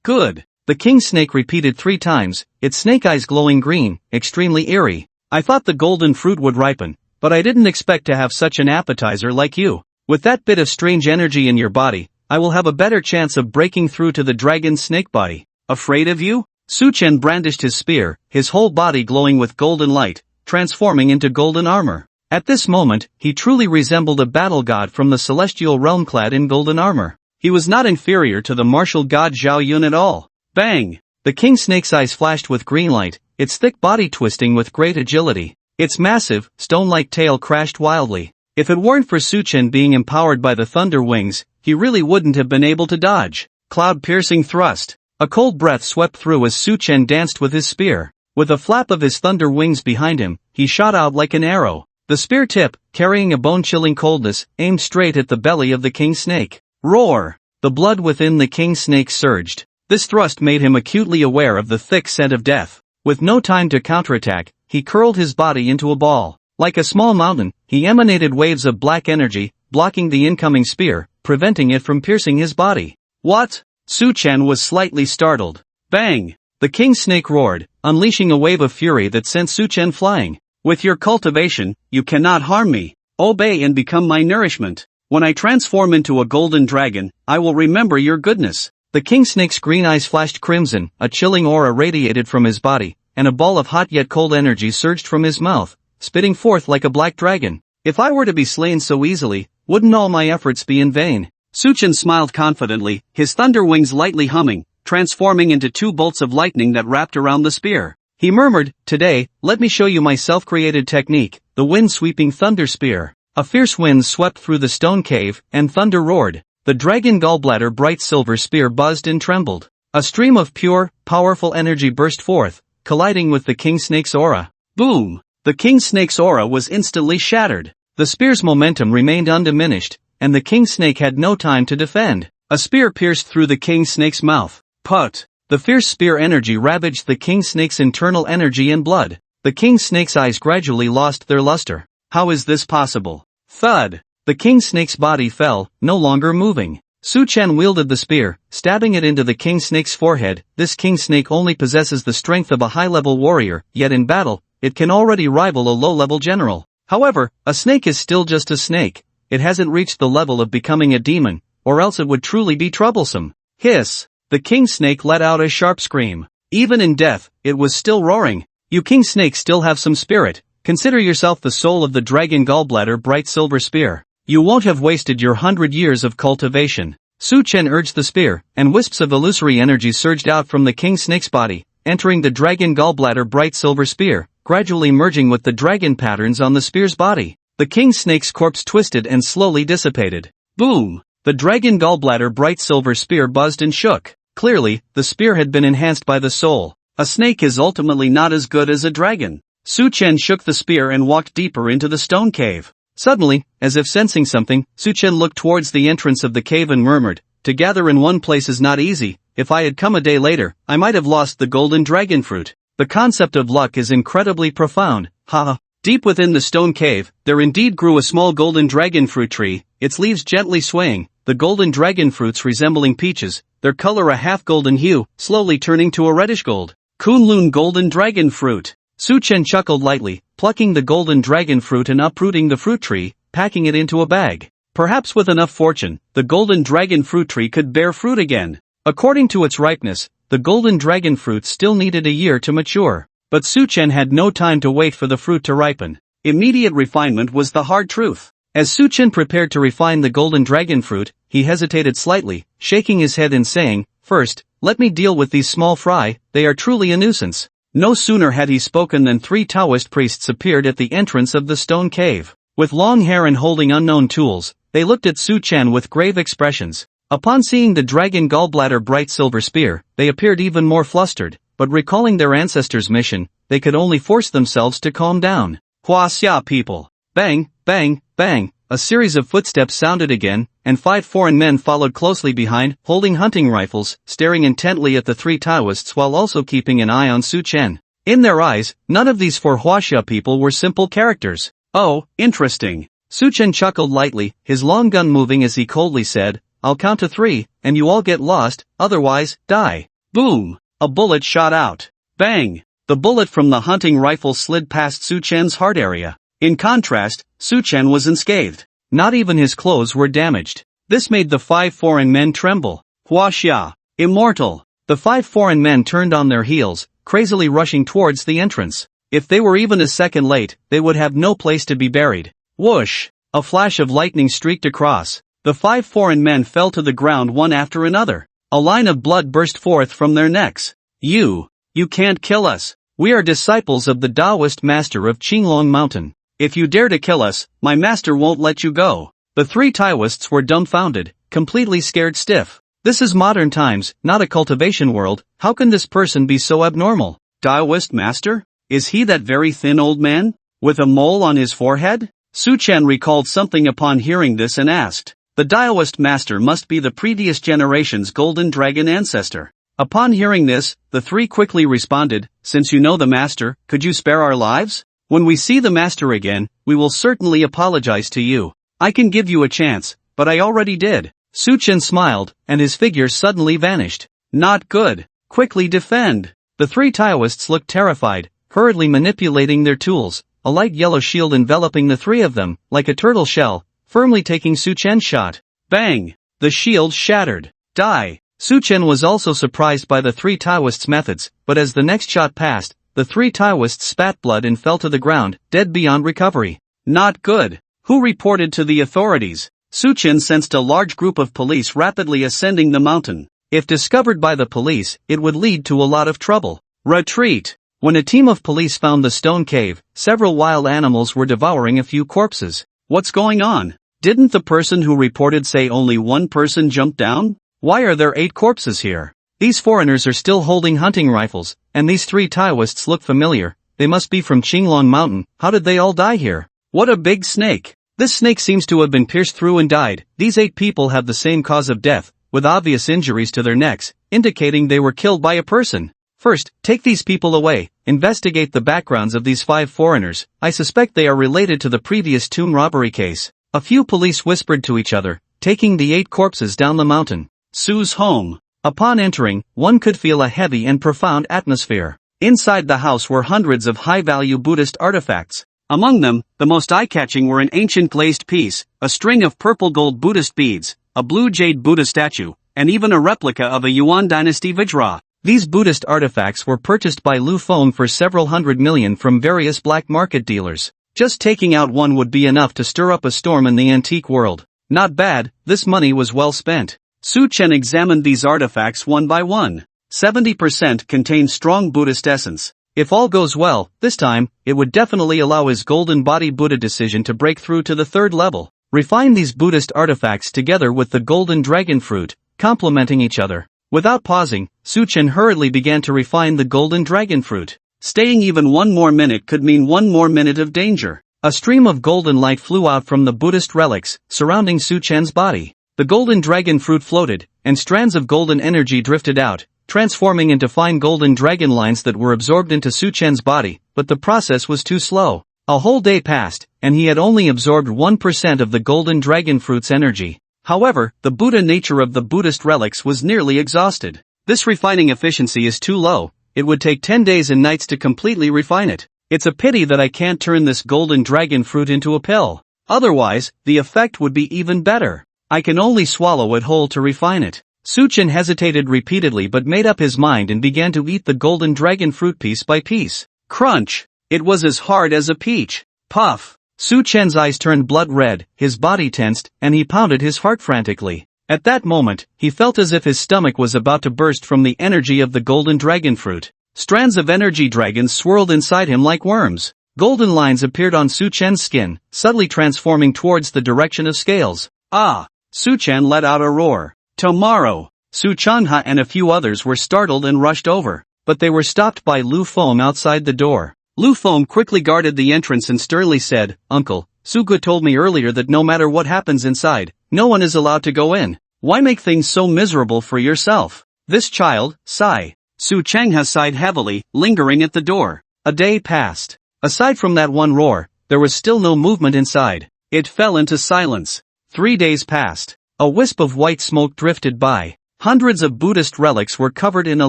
The king snake repeated 3 times, its snake eyes glowing green, extremely eerie. I thought the golden fruit would ripen, but I didn't expect to have such an appetizer like you. With that bit of strange energy in your body, I will have a better chance of breaking through to the dragon snake body. Afraid of you? Su Chen brandished his spear, his whole body glowing with golden light, transforming into golden armor. At this moment, he truly resembled a battle god from the celestial realm clad in golden armor. He was not inferior to the martial god Zhao Yun at all. Bang! The king snake's eyes flashed with green light, its thick body twisting with great agility. Its massive, stone-like tail crashed wildly. If it weren't for Su Chen being empowered by the thunder wings, he really wouldn't have been able to dodge. Cloud-piercing thrust. A cold breath swept through as Su Chen danced with his spear. With a flap of his thunder wings behind him, he shot out like an arrow. The spear tip, carrying a bone-chilling coldness, aimed straight at the belly of the king snake. Roar! The blood within the king snake surged. This thrust made him acutely aware of the thick scent of death. With no time to counterattack, he curled his body into a ball. Like a small mountain, he emanated waves of black energy, blocking the incoming spear, preventing it from piercing his body. What? Su Chen was slightly startled. Bang! The king snake roared, unleashing a wave of fury that sent Su Chen flying. With your cultivation, you cannot harm me. Obey and become my nourishment. When I transform into a golden dragon, I will remember your goodness. The king snake's green eyes flashed crimson, a chilling aura radiated from his body, and a ball of hot yet cold energy surged from his mouth, spitting forth like a black dragon. If I were to be slain so easily, wouldn't all my efforts be in vain? Su Chen smiled confidently, his thunder wings lightly humming, transforming into 2 bolts of lightning that wrapped around the spear. He murmured, "Today, let me show you my self-created technique, the wind-sweeping thunder spear." A fierce wind swept through the stone cave, and thunder roared. The dragon gallbladder bright silver spear buzzed and trembled. A stream of pure, powerful energy burst forth, colliding with the king snake's aura. Boom! The king snake's aura was instantly shattered. The spear's momentum remained undiminished, and the king snake had no time to defend. A spear pierced through the king snake's mouth. Put! The fierce spear energy ravaged the king snake's internal energy and blood. The king snake's eyes gradually lost their luster. How is this possible? Thud! The king snake's body fell, no longer moving. Su Chen wielded the spear, stabbing it into the king snake's forehead. This king snake only possesses the strength of a high-level warrior, yet in battle, it can already rival a low-level general. However, a snake is still just a snake. It hasn't reached the level of becoming a demon, or else it would truly be troublesome. Hiss! The king snake let out a sharp scream. Even in death, it was still roaring. You king snakes still have some spirit. Consider yourself the soul of the dragon gallbladder bright silver spear. You won't have wasted your 100 years of cultivation. Su Chen urged the spear, and wisps of illusory energy surged out from the king snake's body, entering the dragon gallbladder bright silver spear, gradually merging with the dragon patterns on the spear's body. The king snake's corpse twisted and slowly dissipated. Boom! The dragon gallbladder bright silver spear buzzed and shook. Clearly, the spear had been enhanced by the soul. A snake is ultimately not as good as a dragon. Su Chen shook the spear and walked deeper into the stone cave. Suddenly, as if sensing something, Su Chen looked towards the entrance of the cave and murmured, "To gather in one place is not easy, if I had come a day later, I might have lost the golden dragon fruit. The concept of luck is incredibly profound, haha. Deep within the stone cave, there indeed grew a small golden dragon fruit tree, its leaves gently swaying, the golden dragon fruits resembling peaches, their color a half-golden hue, slowly turning to a reddish gold. Kunlun golden dragon fruit. Su-chen chuckled lightly, plucking the golden dragon fruit and uprooting the fruit tree, packing it into a bag. Perhaps with enough fortune, the golden dragon fruit tree could bear fruit again. According to its ripeness, the golden dragon fruit still needed a year to mature. But Su-chen had no time to wait for the fruit to ripen. Immediate refinement was the hard truth. As Su-chen prepared to refine the golden dragon fruit, he hesitated slightly, shaking his head and saying, "First, let me deal with these small fry, they are truly a nuisance." No sooner had he spoken than 3 Taoist priests appeared at the entrance of the stone cave. With long hair and holding unknown tools, they looked at Su-chen with grave expressions. Upon seeing the dragon gallbladder bright silver spear, they appeared even more flustered. But recalling their ancestors' mission, they could only force themselves to calm down. Huaxia people. Bang, bang, bang. A series of footsteps sounded again, and 5 foreign men followed closely behind, holding hunting rifles, staring intently at the 3 Taoists while also keeping an eye on Su-chen. In their eyes, none of these 4 Huaxia people were simple characters. Oh, interesting. Su-chen chuckled lightly, his long gun moving as he coldly said, "I'll count to 3, and you all get lost, otherwise, die." Boom! A bullet shot out. Bang! The bullet from the hunting rifle slid past Su-chen's heart area. In contrast, Su-chen was unscathed. Not even his clothes were damaged. This made the 5 foreign men tremble. Huaxia. Immortal. The 5 foreign men turned on their heels, crazily rushing towards the entrance. If they were even a second late, they would have no place to be buried. Whoosh! A flash of lightning streaked across. The 5 foreign men fell to the ground one after another. A line of blood burst forth from their necks. You can't kill us. We are disciples of the Taoist master of Qinglong Mountain. If you dare to kill us, my master won't let you go. The 3 Taoists were dumbfounded, completely scared stiff. This is modern times, not a cultivation world. How can this person be so abnormal? Taoist master? Is he that very thin old man? With a mole on his forehead? Su-chen recalled something upon hearing this and asked. The Taoist master must be the previous generation's golden dragon ancestor. Upon hearing this, the 3 quickly responded, "Since you know the master, could you spare our lives? When we see the master again, we will certainly apologize to you. I can give you a chance, but I already did." Su-chen smiled, and his figure suddenly vanished. Not good. Quickly defend. The 3 Taoists looked terrified, hurriedly manipulating their tools, a light yellow shield enveloping the 3 of them, like a turtle shell, firmly taking Su-chen's shot. Bang! The shield shattered. Die! Su-chen was also surprised by the 3 Taoists' methods, but as the next shot passed, the 3 Taoists spat blood and fell to the ground, dead beyond recovery. Not good. Who reported to the authorities? Su-chen sensed a large group of police rapidly ascending the mountain. If discovered by the police, it would lead to a lot of trouble. Retreat! When a team of police found the stone cave, several wild animals were devouring a few corpses. What's going on? Didn't the person who reported say only 1 person jumped down? Why are there 8 corpses here? These foreigners are still holding hunting rifles, and these 3 Taoists look familiar. They must be from Qinglong Mountain. How did they all die here? What a big snake! This snake seems to have been pierced through and died. These 8 people have the same cause of death, with obvious injuries to their necks, indicating they were killed by a person. First, take these people away, investigate the backgrounds of these 5 foreigners. I suspect they are related to the previous tomb robbery case. A few police whispered to each other, taking the 8 corpses down the mountain. Su's home. Upon entering, one could feel a heavy and profound atmosphere. Inside the house were hundreds of high-value Buddhist artifacts. Among them, the most eye-catching were an ancient glazed piece, a string of purple gold Buddhist beads, a blue jade Buddha statue, and even a replica of a Yuan dynasty Vajra. These Buddhist artifacts were purchased by Lu Feng for several hundred million from various black market dealers. Just taking out one would be enough to stir up a storm in the antique world. Not bad, this money was well spent. Su-chen examined these artifacts one by one. 70% contained strong Buddhist essence. If all goes well, this time, it would definitely allow his golden body Buddha decision to break through to the 3rd level. Refine these Buddhist artifacts together with the golden dragon fruit, complementing each other. Without pausing, Su-chen hurriedly began to refine the golden dragon fruit. Staying even 1 more minute could mean 1 more minute of danger. A stream of golden light flew out from the Buddhist relics, surrounding Su-chen's body. The golden dragon fruit floated, and strands of golden energy drifted out, transforming into fine golden dragon lines that were absorbed into Su Chen's body, but the process was too slow. A whole day passed, and he had only absorbed 1% of the golden dragon fruit's energy. However, the Buddha nature of the Buddhist relics was nearly exhausted. This refining efficiency is too low. It would take 10 days and nights to completely refine it. It's a pity that I can't turn this golden dragon fruit into a pill. Otherwise, the effect would be even better. I can only swallow it whole to refine it. Su Chen hesitated repeatedly but made up his mind and began to eat the golden dragon fruit piece by piece. Crunch! It was as hard as a peach. Puff! Su Chen's eyes turned blood red, his body tensed, and he pounded his heart frantically. At that moment, he felt as if his stomach was about to burst from the energy of the golden dragon fruit. Strands of energy dragons swirled inside him like worms. Golden lines appeared on Su Chen's skin, subtly transforming towards the direction of scales. Ah! Su Chen let out a roar. Tomorrow! Su Chanha and a few others were startled and rushed over, but they were stopped by Lu Feng outside the door. Lu Feng quickly guarded the entrance and sternly said, "Uncle, Su Ge told me earlier that no matter what happens inside, no one is allowed to go in. Why make things so miserable for yourself?" This child, sigh. Su Changha sighed heavily, lingering at the door. A day passed. Aside from that one roar, there was still no movement inside. It fell into silence. 3 days passed. A wisp of white smoke drifted by. Hundreds of Buddhist relics were covered in a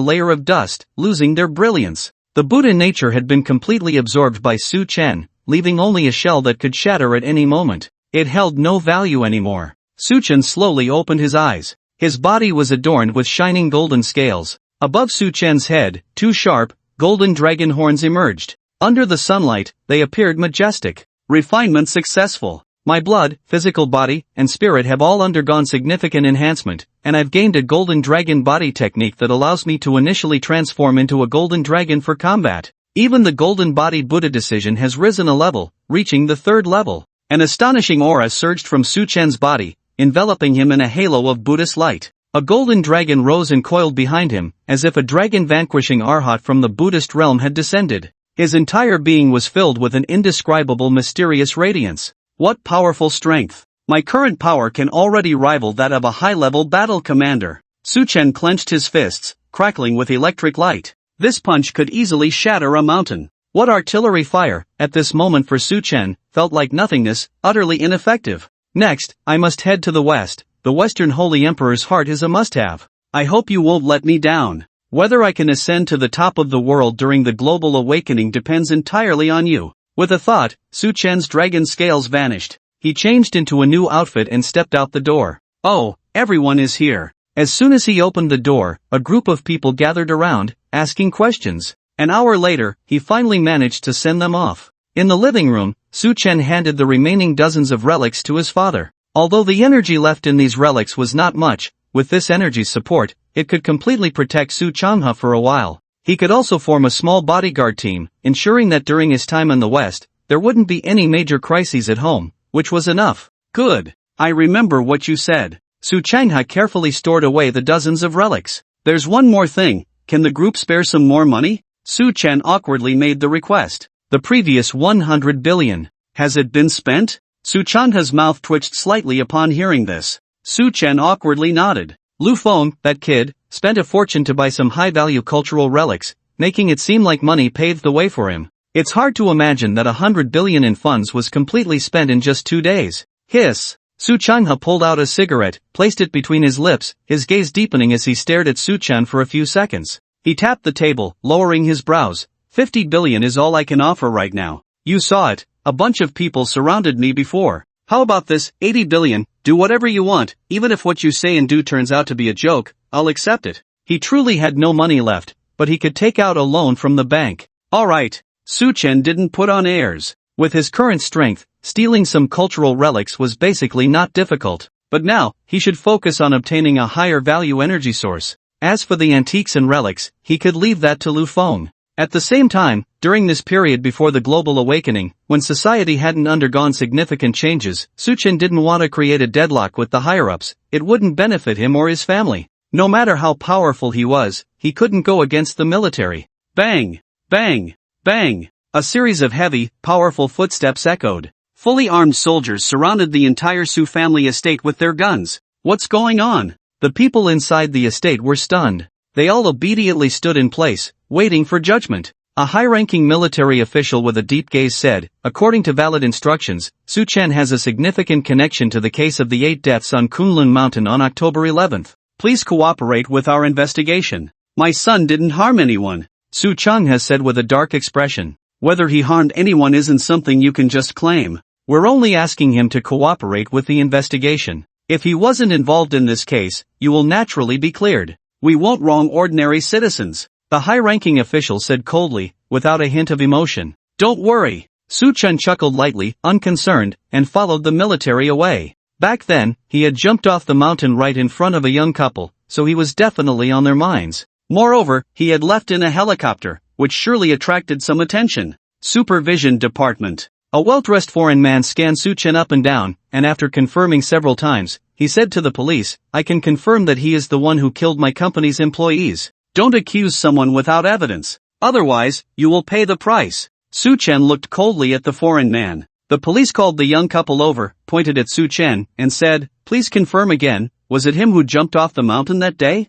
layer of dust, losing their brilliance. The Buddha nature had been completely absorbed by Su Chen, leaving only a shell that could shatter at any moment. It held no value anymore. Su Chen slowly opened his eyes. His body was adorned with shining golden scales. Above Su Chen's head, 2 sharp, golden dragon horns emerged. Under the sunlight, they appeared majestic. Refinement successful. My blood, physical body, and spirit have all undergone significant enhancement, and I've gained a golden dragon body technique that allows me to initially transform into a golden dragon for combat. Even the golden body Buddha decision has risen a level, reaching the 3rd level. An astonishing aura surged from Su Chen's body, enveloping him in a halo of Buddhist light. A golden dragon rose and coiled behind him, as if a dragon vanquishing Arhat from the Buddhist realm had descended. His entire being was filled with an indescribable mysterious radiance. What powerful strength! My current power can already rival that of a high-level battle commander. Su Chen clenched his fists, crackling with electric light. This punch could easily shatter a mountain. What artillery fire, at this moment for Su Chen, felt like nothingness, utterly ineffective. Next, I must head to the west. The Western Holy Emperor's heart is a must-have. I hope you won't let me down. Whether I can ascend to the top of the world during the global awakening depends entirely on you. With a thought, Su Chen's dragon scales vanished. He changed into a new outfit and stepped out the door. Oh, everyone is here. As soon as he opened the door, a group of people gathered around, asking questions. An hour later, he finally managed to send them off. In the living room, Su Chen handed the remaining dozens of relics to his father. Although the energy left in these relics was not much, with this energy's support, it could completely protect Su Changha for a while. He could also form a small bodyguard team, ensuring that during his time in the West, there wouldn't be any major crises at home, which was enough. Good. I remember what you said. Su Changha carefully stored away the dozens of relics. There's one more thing, can the group spare some more money? Su Chen awkwardly made the request. The previous 100 billion. Has it been spent? Su Changha's mouth twitched slightly upon hearing this. Su Chen awkwardly nodded. Lu Feng, that kid, spent a fortune to buy some high-value cultural relics, making it seem like money paved the way for him. It's hard to imagine that 100 billion in funds was completely spent in just 2 days. Hiss! Su Changha pulled out a cigarette, placed it between his lips, his gaze deepening as he stared at Su Chen for a few seconds. He tapped the table, lowering his brows. 50 billion is all I can offer right now. You saw it, a bunch of people surrounded me before. How about this, 80 billion, do whatever you want, even if what you say and do turns out to be a joke, I'll accept it. He truly had no money left, but he could take out a loan from the bank. Alright. Su Chen didn't put on airs. With his current strength, stealing some cultural relics was basically not difficult. But now, he should focus on obtaining a higher value energy source. As for the antiques and relics, he could leave that to Lu Feng. At the same time, during this period before the global awakening, when society hadn't undergone significant changes, Su Chen didn't want to create a deadlock with the higher-ups. It wouldn't benefit him or his family. No matter how powerful he was, he couldn't go against the military. Bang! Bang! Bang! A series of heavy, powerful footsteps echoed. Fully armed soldiers surrounded the entire Su family estate with their guns. What's going on? The people inside the estate were stunned. They all obediently stood in place, waiting for judgment. A high-ranking military official with a deep gaze said, according to valid instructions, Su Chen has a significant connection to the case of the 8 deaths on Kunlun Mountain on October 11th. Please cooperate with our investigation. My son didn't harm anyone, Su Cheng has said with a dark expression. Whether he harmed anyone isn't something you can just claim. We're only asking him to cooperate with the investigation. If he wasn't involved in this case, you will naturally be cleared. We won't wrong ordinary citizens, the high-ranking official said coldly, without a hint of emotion. Don't worry. Su Chen chuckled lightly, unconcerned, and followed the military away. Back then, he had jumped off the mountain right in front of a young couple, so he was definitely on their minds. Moreover, he had left in a helicopter, which surely attracted some attention. Supervision Department. A well-dressed foreign man scanned Su Chen up and down, and after confirming several times, he said to the police, I can confirm that he is the one who killed my company's employees. Don't accuse someone without evidence. Otherwise, you will pay the price. Su Chen looked coldly at the foreign man. The police called the young couple over, pointed at Su Chen, and said, please confirm again, was it him who jumped off the mountain that day?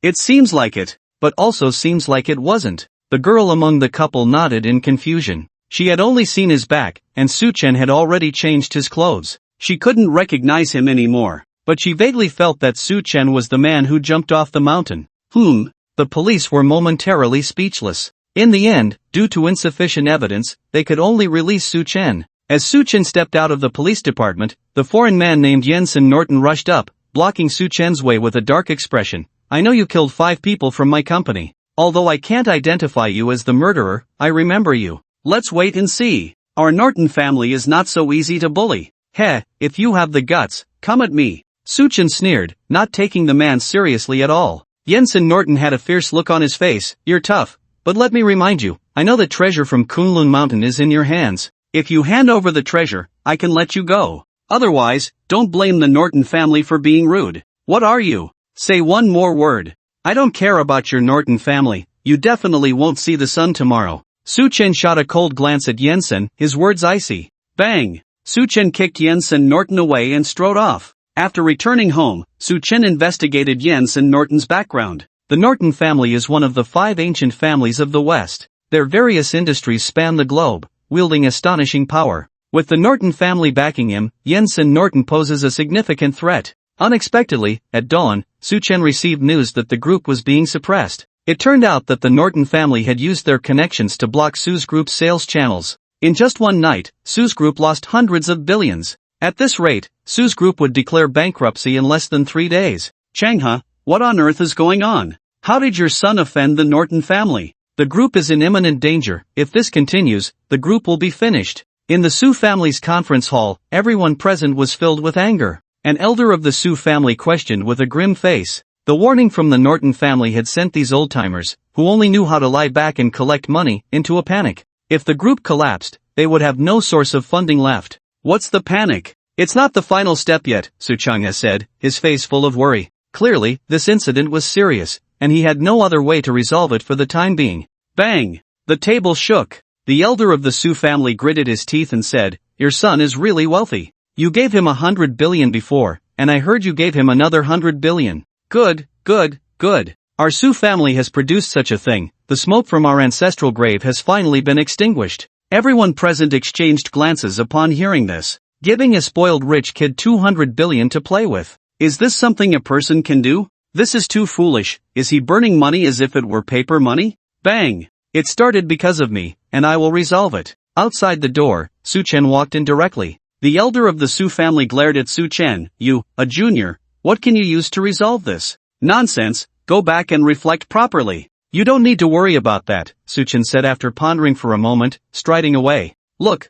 It seems like it, but also seems like it wasn't. The girl among the couple nodded in confusion. She had only seen his back, and Su Chen had already changed his clothes. She couldn't recognize him anymore, but she vaguely felt that Su Chen was the man who jumped off the mountain. The police were momentarily speechless. In the end, due to insufficient evidence, they could only release Su Chen. As Su Chen stepped out of the police department, the foreign man named Jensen Norton rushed up, blocking Su Chen's way with a dark expression. I know you killed 5 people from my company. Although I can't identify you as the murderer, I remember you. Let's wait and see. Our Norton family is not so easy to bully. Heh, if you have the guts, come at me. Su Chen sneered, not taking the man seriously at all. Jensen Norton had a fierce look on his face. You're tough, but let me remind you, I know the treasure from Kunlun Mountain is in your hands. If you hand over the treasure, I can let you go. Otherwise, don't blame the Norton family for being rude. What are you? Say one more word. I don't care about your Norton family, you definitely won't see the sun tomorrow. Su Chen shot a cold glance at Jensen, his words icy. Bang! Su Chen kicked Jensen Norton away and strode off. After returning home, Su Chen investigated Jensen Norton's background. The Norton family is one of the 5 ancient families of the West. Their various industries span the globe, wielding astonishing power. With the Norton family backing him, Jensen Norton poses a significant threat. Unexpectedly, at dawn, Su Chen received news that the group was being suppressed. It turned out that the Norton family had used their connections to block Su's group's sales channels. In just one night, Su's group lost hundreds of billions. At this rate, Su's group would declare bankruptcy in less than 3 days. Changha, what on earth is going on? How did your son offend the Norton family? The group is in imminent danger. If this continues, the group will be finished. In the Su family's conference hall, everyone present was filled with anger. An elder of the Su family questioned with a grim face. The warning from the Norton family had sent these old-timers, who only knew how to lie back and collect money, into a panic. If the group collapsed, they would have no source of funding left. What's the panic? It's not the final step yet, Su Changha said, his face full of worry. Clearly, this incident was serious, and he had no other way to resolve it for the time being. Bang! The table shook. The elder of the Su family gritted his teeth and said, your son is really wealthy. You gave him 100 billion before, and I heard you gave him another 100 billion. Good. Our Su family has produced such a thing. The smoke from our ancestral grave has finally been extinguished. Everyone present exchanged glances upon hearing this. Giving a spoiled rich kid 200 billion to play with. Is this something a person can do? This is too foolish. Is he burning money as if it were paper money? Bang! It started because of me, and I will resolve it. Outside the door, Su Chen walked in directly. The elder of the Su family glared at Su Chen. You, a junior, what can you use to resolve this? Nonsense, go back and reflect properly. You don't need to worry about that, Su Chen said after pondering for a moment, striding away. Look,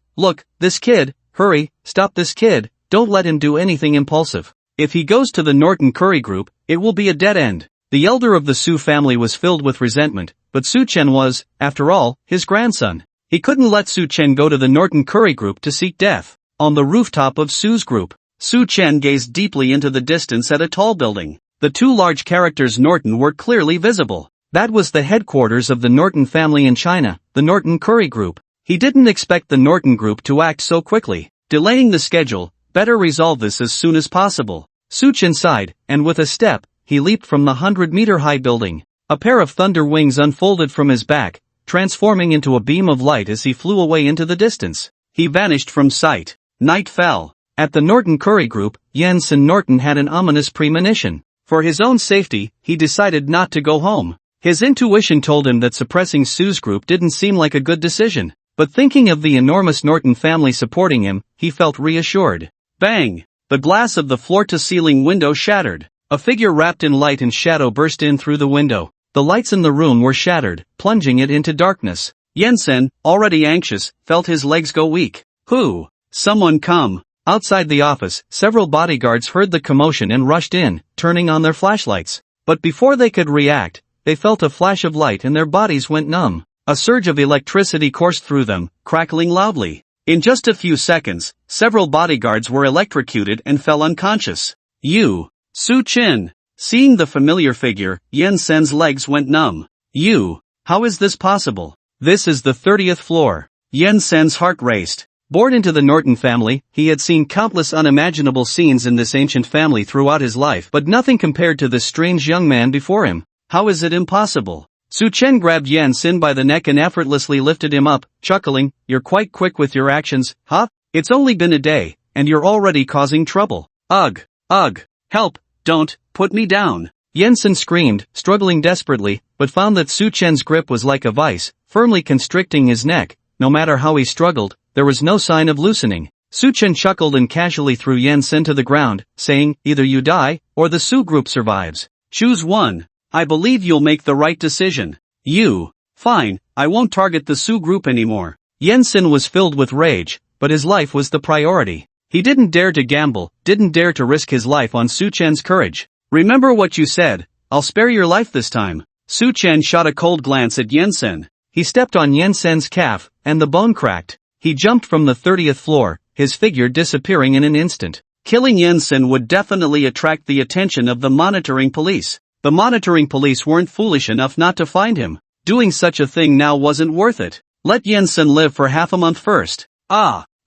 this kid, hurry, stop this kid, don't let him do anything impulsive. If he goes to the Norton Curry group, it will be a dead end. The elder of the Su family was filled with resentment, but Su Chen was, after all, his grandson. He couldn't let Su Chen go to the Norton Curry group to seek death. On the rooftop of Su's group, Su Chen gazed deeply into the distance at a tall building. The 2 large characters Norton were clearly visible. That was the headquarters of the Norton family in China, the Norton Curry group. He didn't expect the Norton group to act so quickly. Delaying the schedule, better resolve this as soon as possible. Su Chen sighed, and with a step, he leaped from the 100-meter-high building. A pair of thunder wings unfolded from his back, transforming into a beam of light as he flew away into the distance. He vanished from sight. Night fell. At the Norton Curry Group, Jensen Norton had an ominous premonition. For his own safety, he decided not to go home. His intuition told him that suppressing Sue's group didn't seem like a good decision. But thinking of the enormous Norton family supporting him, he felt reassured. Bang! The glass of the floor-to-ceiling window shattered. A figure wrapped in light and shadow burst in through the window. The lights in the room were shattered, plunging it into darkness. Jensen, already anxious, felt his legs go weak. Who? Someone come. Outside the office, several bodyguards heard the commotion and rushed in, turning on their flashlights. But before they could react, they felt a flash of light and their bodies went numb. A surge of electricity coursed through them, crackling loudly. In just a few seconds, several bodyguards were electrocuted and fell unconscious. Su Chen. Seeing the familiar figure, Jensen's legs went numb. How is this possible? This is the 30th floor. Jensen's heart raced. Born into the Norton family, he had seen countless unimaginable scenes in this ancient family throughout his life, but nothing compared to this strange young man before him. How is it impossible? Su Chen grabbed Jensen by the neck and effortlessly lifted him up, chuckling, "You're quite quick with your actions, huh? It's only been a day, and you're already causing trouble. Ugh! Help! Don't put me down!" Jensen screamed, struggling desperately, but found that Su Chen's grip was like a vice, firmly constricting his neck. No matter how he struggled, there was no sign of loosening. Su Chen chuckled and casually threw Jensen to the ground, saying, "Either you die, or the Su group survives. Choose one. I believe you'll make the right decision." Fine, I won't target the Su group anymore. Jensen was filled with rage, but his life was the priority. He didn't dare to gamble, didn't dare to risk his life on Su Chen's courage. "Remember what you said, I'll spare your life this time." Su Chen shot a cold glance at Jensen. He stepped on Jensen's calf, and the bone cracked. He jumped from the 30th floor, his figure disappearing in an instant. Killing Jensen would definitely attract the attention of the monitoring police. The monitoring police weren't foolish enough not to find him. Doing such a thing now wasn't worth it. Let Jensen live for half a month first.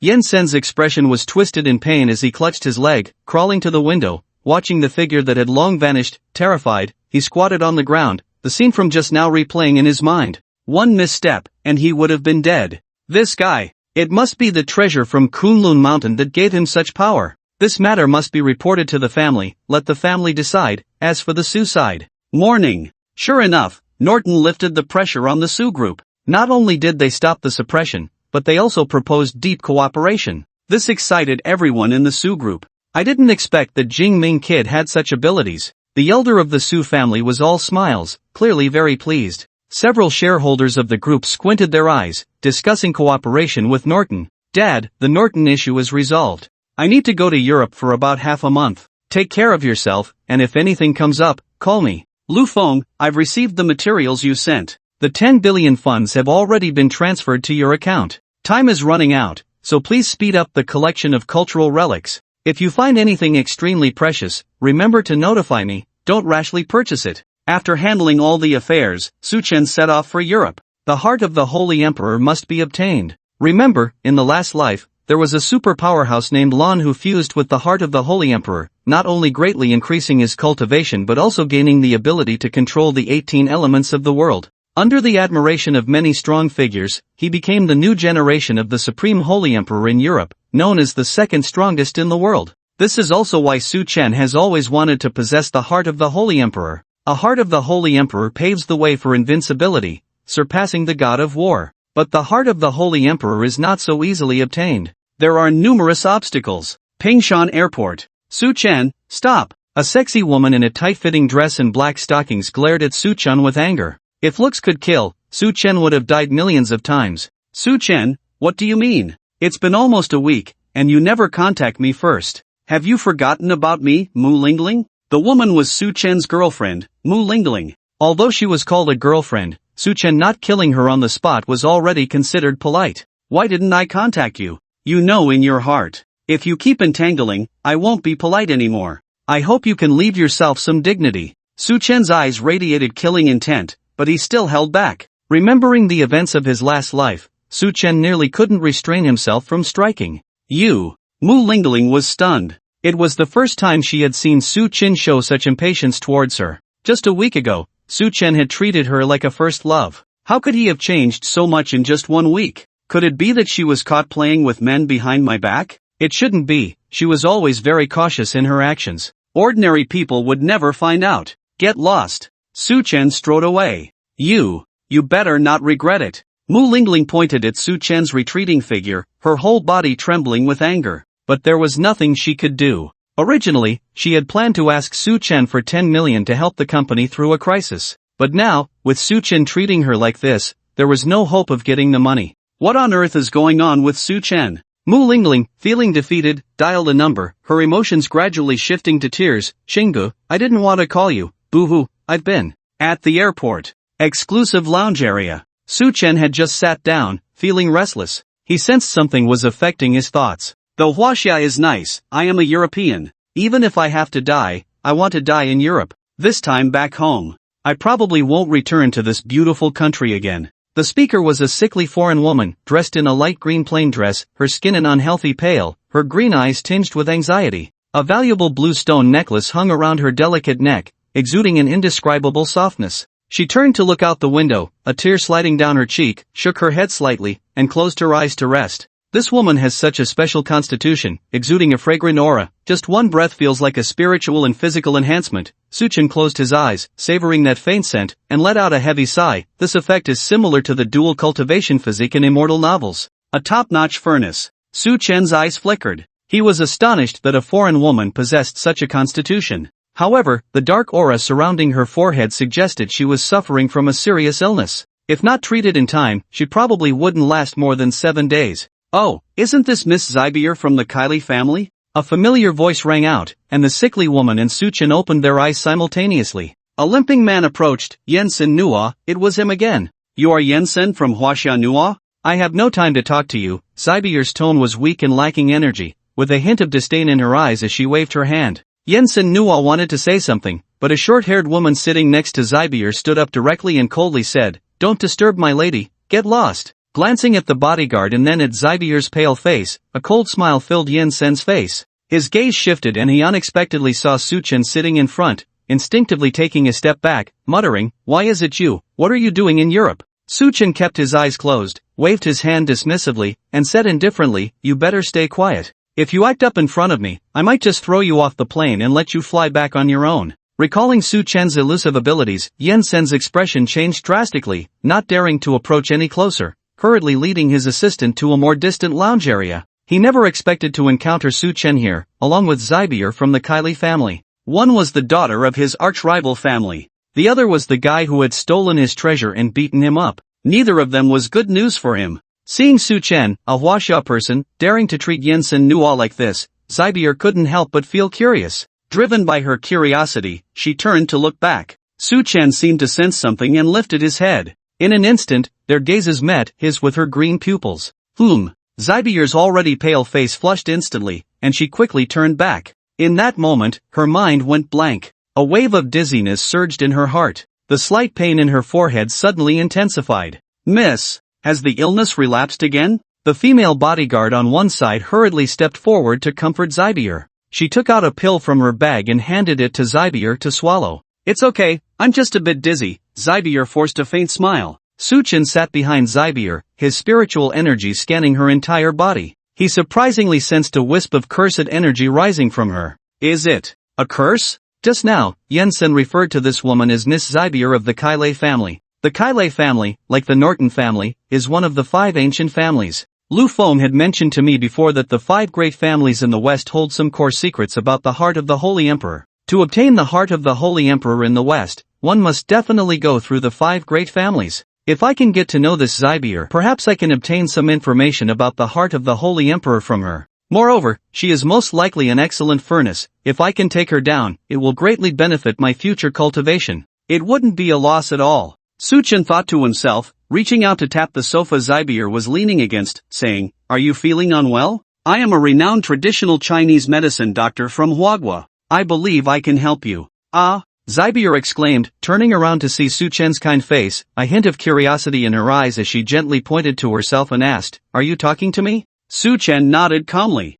Jensen's expression was twisted in pain as he clutched his leg, crawling to the window, watching the figure that had long vanished. Terrified, he squatted on the ground, the scene from just now replaying in his mind. One misstep, and he would have been dead. This guy. It must be the treasure from Kunlun Mountain that gave him such power. This matter must be reported to the family, let the family decide. As for the Su side. Morning. Sure enough, Norton lifted the pressure on the Su group. Not only did they stop the suppression, but they also proposed deep cooperation. This excited everyone in the Su group. I didn't expect that Jing Ming Kid had such abilities. The elder of the Su family was all smiles, clearly very pleased. Several shareholders of the group squinted their eyes, discussing cooperation with Norton. "Dad, the Norton issue is resolved. I need to go to Europe for about half a month. Take care of yourself, and if anything comes up, call me." "Lu Feng, I've received the materials you sent. The 10 billion funds have already been transferred to your account. Time is running out, so please speed up the collection of cultural relics. If you find anything extremely precious, remember to notify me, don't rashly purchase it." After handling all the affairs, Su Chen set off for Europe. The heart of the Holy Emperor must be obtained. Remember, in the last life, there was a super powerhouse named Lan who fused with the heart of the Holy Emperor, not only greatly increasing his cultivation but also gaining the ability to control the 18 elements of the world. Under the admiration of many strong figures, he became the new generation of the Supreme Holy Emperor in Europe, known as the second strongest in the world. This is also why Su Chen has always wanted to possess the heart of the Holy Emperor. A heart of the Holy Emperor paves the way for invincibility, surpassing the god of war. But the heart of the Holy Emperor is not so easily obtained. There are numerous obstacles. Pingshan Airport. "Su Chen, stop!" A sexy woman in a tight-fitting dress and black stockings glared at Su Chen with anger. If looks could kill, Su Chen would have died millions of times. "Su Chen, what do you mean? It's been almost a week, and you never contact me first. Have you forgotten about me, Mu Lingling?" The woman was Su Chen's girlfriend, Mu Lingling. Although she was called a girlfriend, Su Chen not killing her on the spot was already considered polite. "Why didn't I contact you? You know in your heart. If you keep entangling, I won't be polite anymore. I hope you can leave yourself some dignity." Su Chen's eyes radiated killing intent, but he still held back. Remembering the events of his last life, Su Chen nearly couldn't restrain himself from striking. Mu Lingling was stunned. It was the first time she had seen Su Chen show such impatience towards her. Just a week ago, Su Chen had treated her like a first love. How could he have changed so much in just 1 week? Could it be that she was caught playing with men behind my back? It shouldn't be. She was always very cautious in her actions. Ordinary people would never find out. Get lost. Su Chen strode away. You better not regret it. Mu Lingling pointed at Su Chen's retreating figure, her whole body trembling with anger. But there was nothing she could do. Originally, she had planned to ask Su Chen for 10 million to help the company through a crisis. But now, with Su Chen treating her like this, there was no hope of getting the money. What on earth is going on with Su Chen? Mu Lingling, feeling defeated, dialed a number, her emotions gradually shifting to tears. Xinggu, I didn't want to call you. Boo-hoo, I've been at the airport. Exclusive lounge area. Su Chen had just sat down, feeling restless. He sensed something was affecting his thoughts. Though Huaxia is nice, I am a European. Even if I have to die, I want to die in Europe. This time back home. I probably won't return to this beautiful country again. The speaker was a sickly foreign woman, dressed in a light green plain dress, her skin an unhealthy pale, her green eyes tinged with anxiety. A valuable blue stone necklace hung around her delicate neck, exuding an indescribable softness. She turned to look out the window, a tear sliding down her cheek, shook her head slightly, and closed her eyes to rest. This woman has such a special constitution, exuding a fragrant aura. Just one breath feels like a spiritual and physical enhancement. Su Chen closed his eyes, savoring that faint scent, and let out a heavy sigh. This effect is similar to the dual cultivation physique in immortal novels. A top-notch furnace. Su Chen's eyes flickered. He was astonished that a foreign woman possessed such a constitution. However, the dark aura surrounding her forehead suggested she was suffering from a serious illness. If not treated in time, she probably wouldn't last more than 7 days. Oh, isn't this Miss Zybier from the Kylie family? A familiar voice rang out, and the sickly woman and Su Chen opened their eyes simultaneously. A limping man approached. Yensen Nua, it was him again. You are Yensen from Huaxia Nua? I have no time to talk to you. Zybier's tone was weak and lacking energy, with a hint of disdain in her eyes as she waved her hand. Yensen Nua wanted to say something, but a short-haired woman sitting next to Zybier stood up directly and coldly said, Don't disturb my lady, get lost. Glancing at the bodyguard and then at Zybier's pale face, a cold smile filled Yensen's face. His gaze shifted and he unexpectedly saw Su Chen sitting in front, instinctively taking a step back, muttering, Why is it you? What are you doing in Europe? Su Chen kept his eyes closed, waved his hand dismissively, and said indifferently, You better stay quiet. If you act up in front of me, I might just throw you off the plane and let you fly back on your own. Recalling Su Chen's elusive abilities, Yensen's expression changed drastically, not daring to approach any closer, hurriedly leading his assistant to a more distant lounge area. He never expected to encounter Su Chen here, along with Zybier from the Kylie family. One was the daughter of his arch-rival family. The other was the guy who had stolen his treasure and beaten him up. Neither of them was good news for him. Seeing Su Chen, a Huaxia person, daring to treat Yensen Nua like this, Zybier couldn't help but feel curious. Driven by her curiosity, she turned to look back. Su Chen seemed to sense something and lifted his head. In an instant, their gazes met, his with her green pupils. Zybier's already pale face flushed instantly, and she quickly turned back. In that moment, her mind went blank. A wave of dizziness surged in her heart. The slight pain in her forehead suddenly intensified. Miss, has the illness relapsed again? The female bodyguard on one side hurriedly stepped forward to comfort Zybier. She took out a pill from her bag and handed it to Zybier to swallow. It's okay, I'm just a bit dizzy. Zybier forced a faint smile. Su Chen sat behind Zybier, his spiritual energy scanning her entire body. He surprisingly sensed a wisp of cursed energy rising from her. Is it a curse? Just now, Yensen referred to this woman as Miss Zybier of the Kylie family. The Kylie family, like the Norton family, is one of the 5 ancient families. Lu Feng had mentioned to me before that the 5 great families in the West hold some core secrets about the heart of the Holy Emperor. To obtain the heart of the Holy Emperor in the West, one must definitely go through the 5 great families. If I can get to know this Zybier, perhaps I can obtain some information about the heart of the Holy Emperor from her. Moreover, she is most likely an excellent furnace. If I can take her down, it will greatly benefit my future cultivation. It wouldn't be a loss at all. Su Chen thought to himself, reaching out to tap the sofa Zybier was leaning against, saying, Are you feeling unwell? I am a renowned traditional Chinese medicine doctor from Huaxia. I believe I can help you. Ah, Zybier exclaimed, turning around to see Su Chen's kind face, a hint of curiosity in her eyes as she gently pointed to herself and asked, Are you talking to me? Su Chen nodded calmly.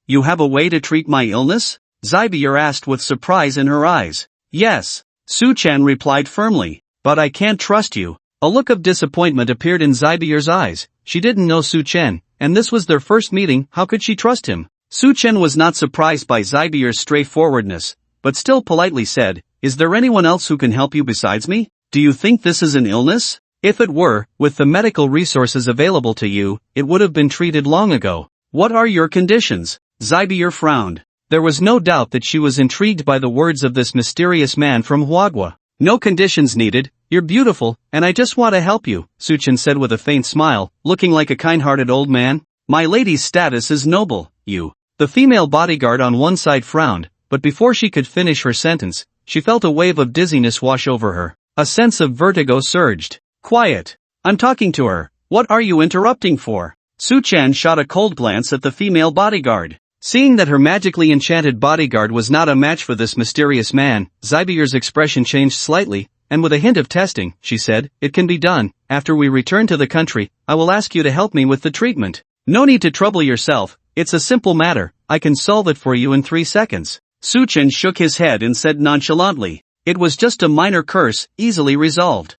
You have a way to treat my illness? Zybier asked with surprise in her eyes. Yes. Su-chan replied firmly. But I can't trust you. A look of disappointment appeared in Zybier's eyes. She didn't know Su-chan, and this was their first meeting. How could she trust him? Su-chan was not surprised by Zybier's straightforwardness, but still politely said, Is there anyone else who can help you besides me? Do you think this is an illness? If it were, with the medical resources available to you, it would have been treated long ago. What are your conditions? Zybier frowned. There was no doubt that she was intrigued by the words of this mysterious man from Huagua. No conditions needed, you're beautiful, and I just want to help you, Su-chan said with a faint smile, looking like a kind-hearted old man. My lady's status is noble, you. The female bodyguard on one side frowned, but before she could finish her sentence, she felt a wave of dizziness wash over her. A sense of vertigo surged. Quiet. I'm talking to her. What are you interrupting for? Su-chan shot a cold glance at the female bodyguard. Seeing that her magically enchanted bodyguard was not a match for this mysterious man, Zybier's expression changed slightly, and with a hint of testing, she said, It can be done. After we return to the country, I will ask you to help me with the treatment. No need to trouble yourself, it's a simple matter, I can solve it for you in 3 seconds. Su-chan shook his head and said nonchalantly, It was just a minor curse, easily resolved.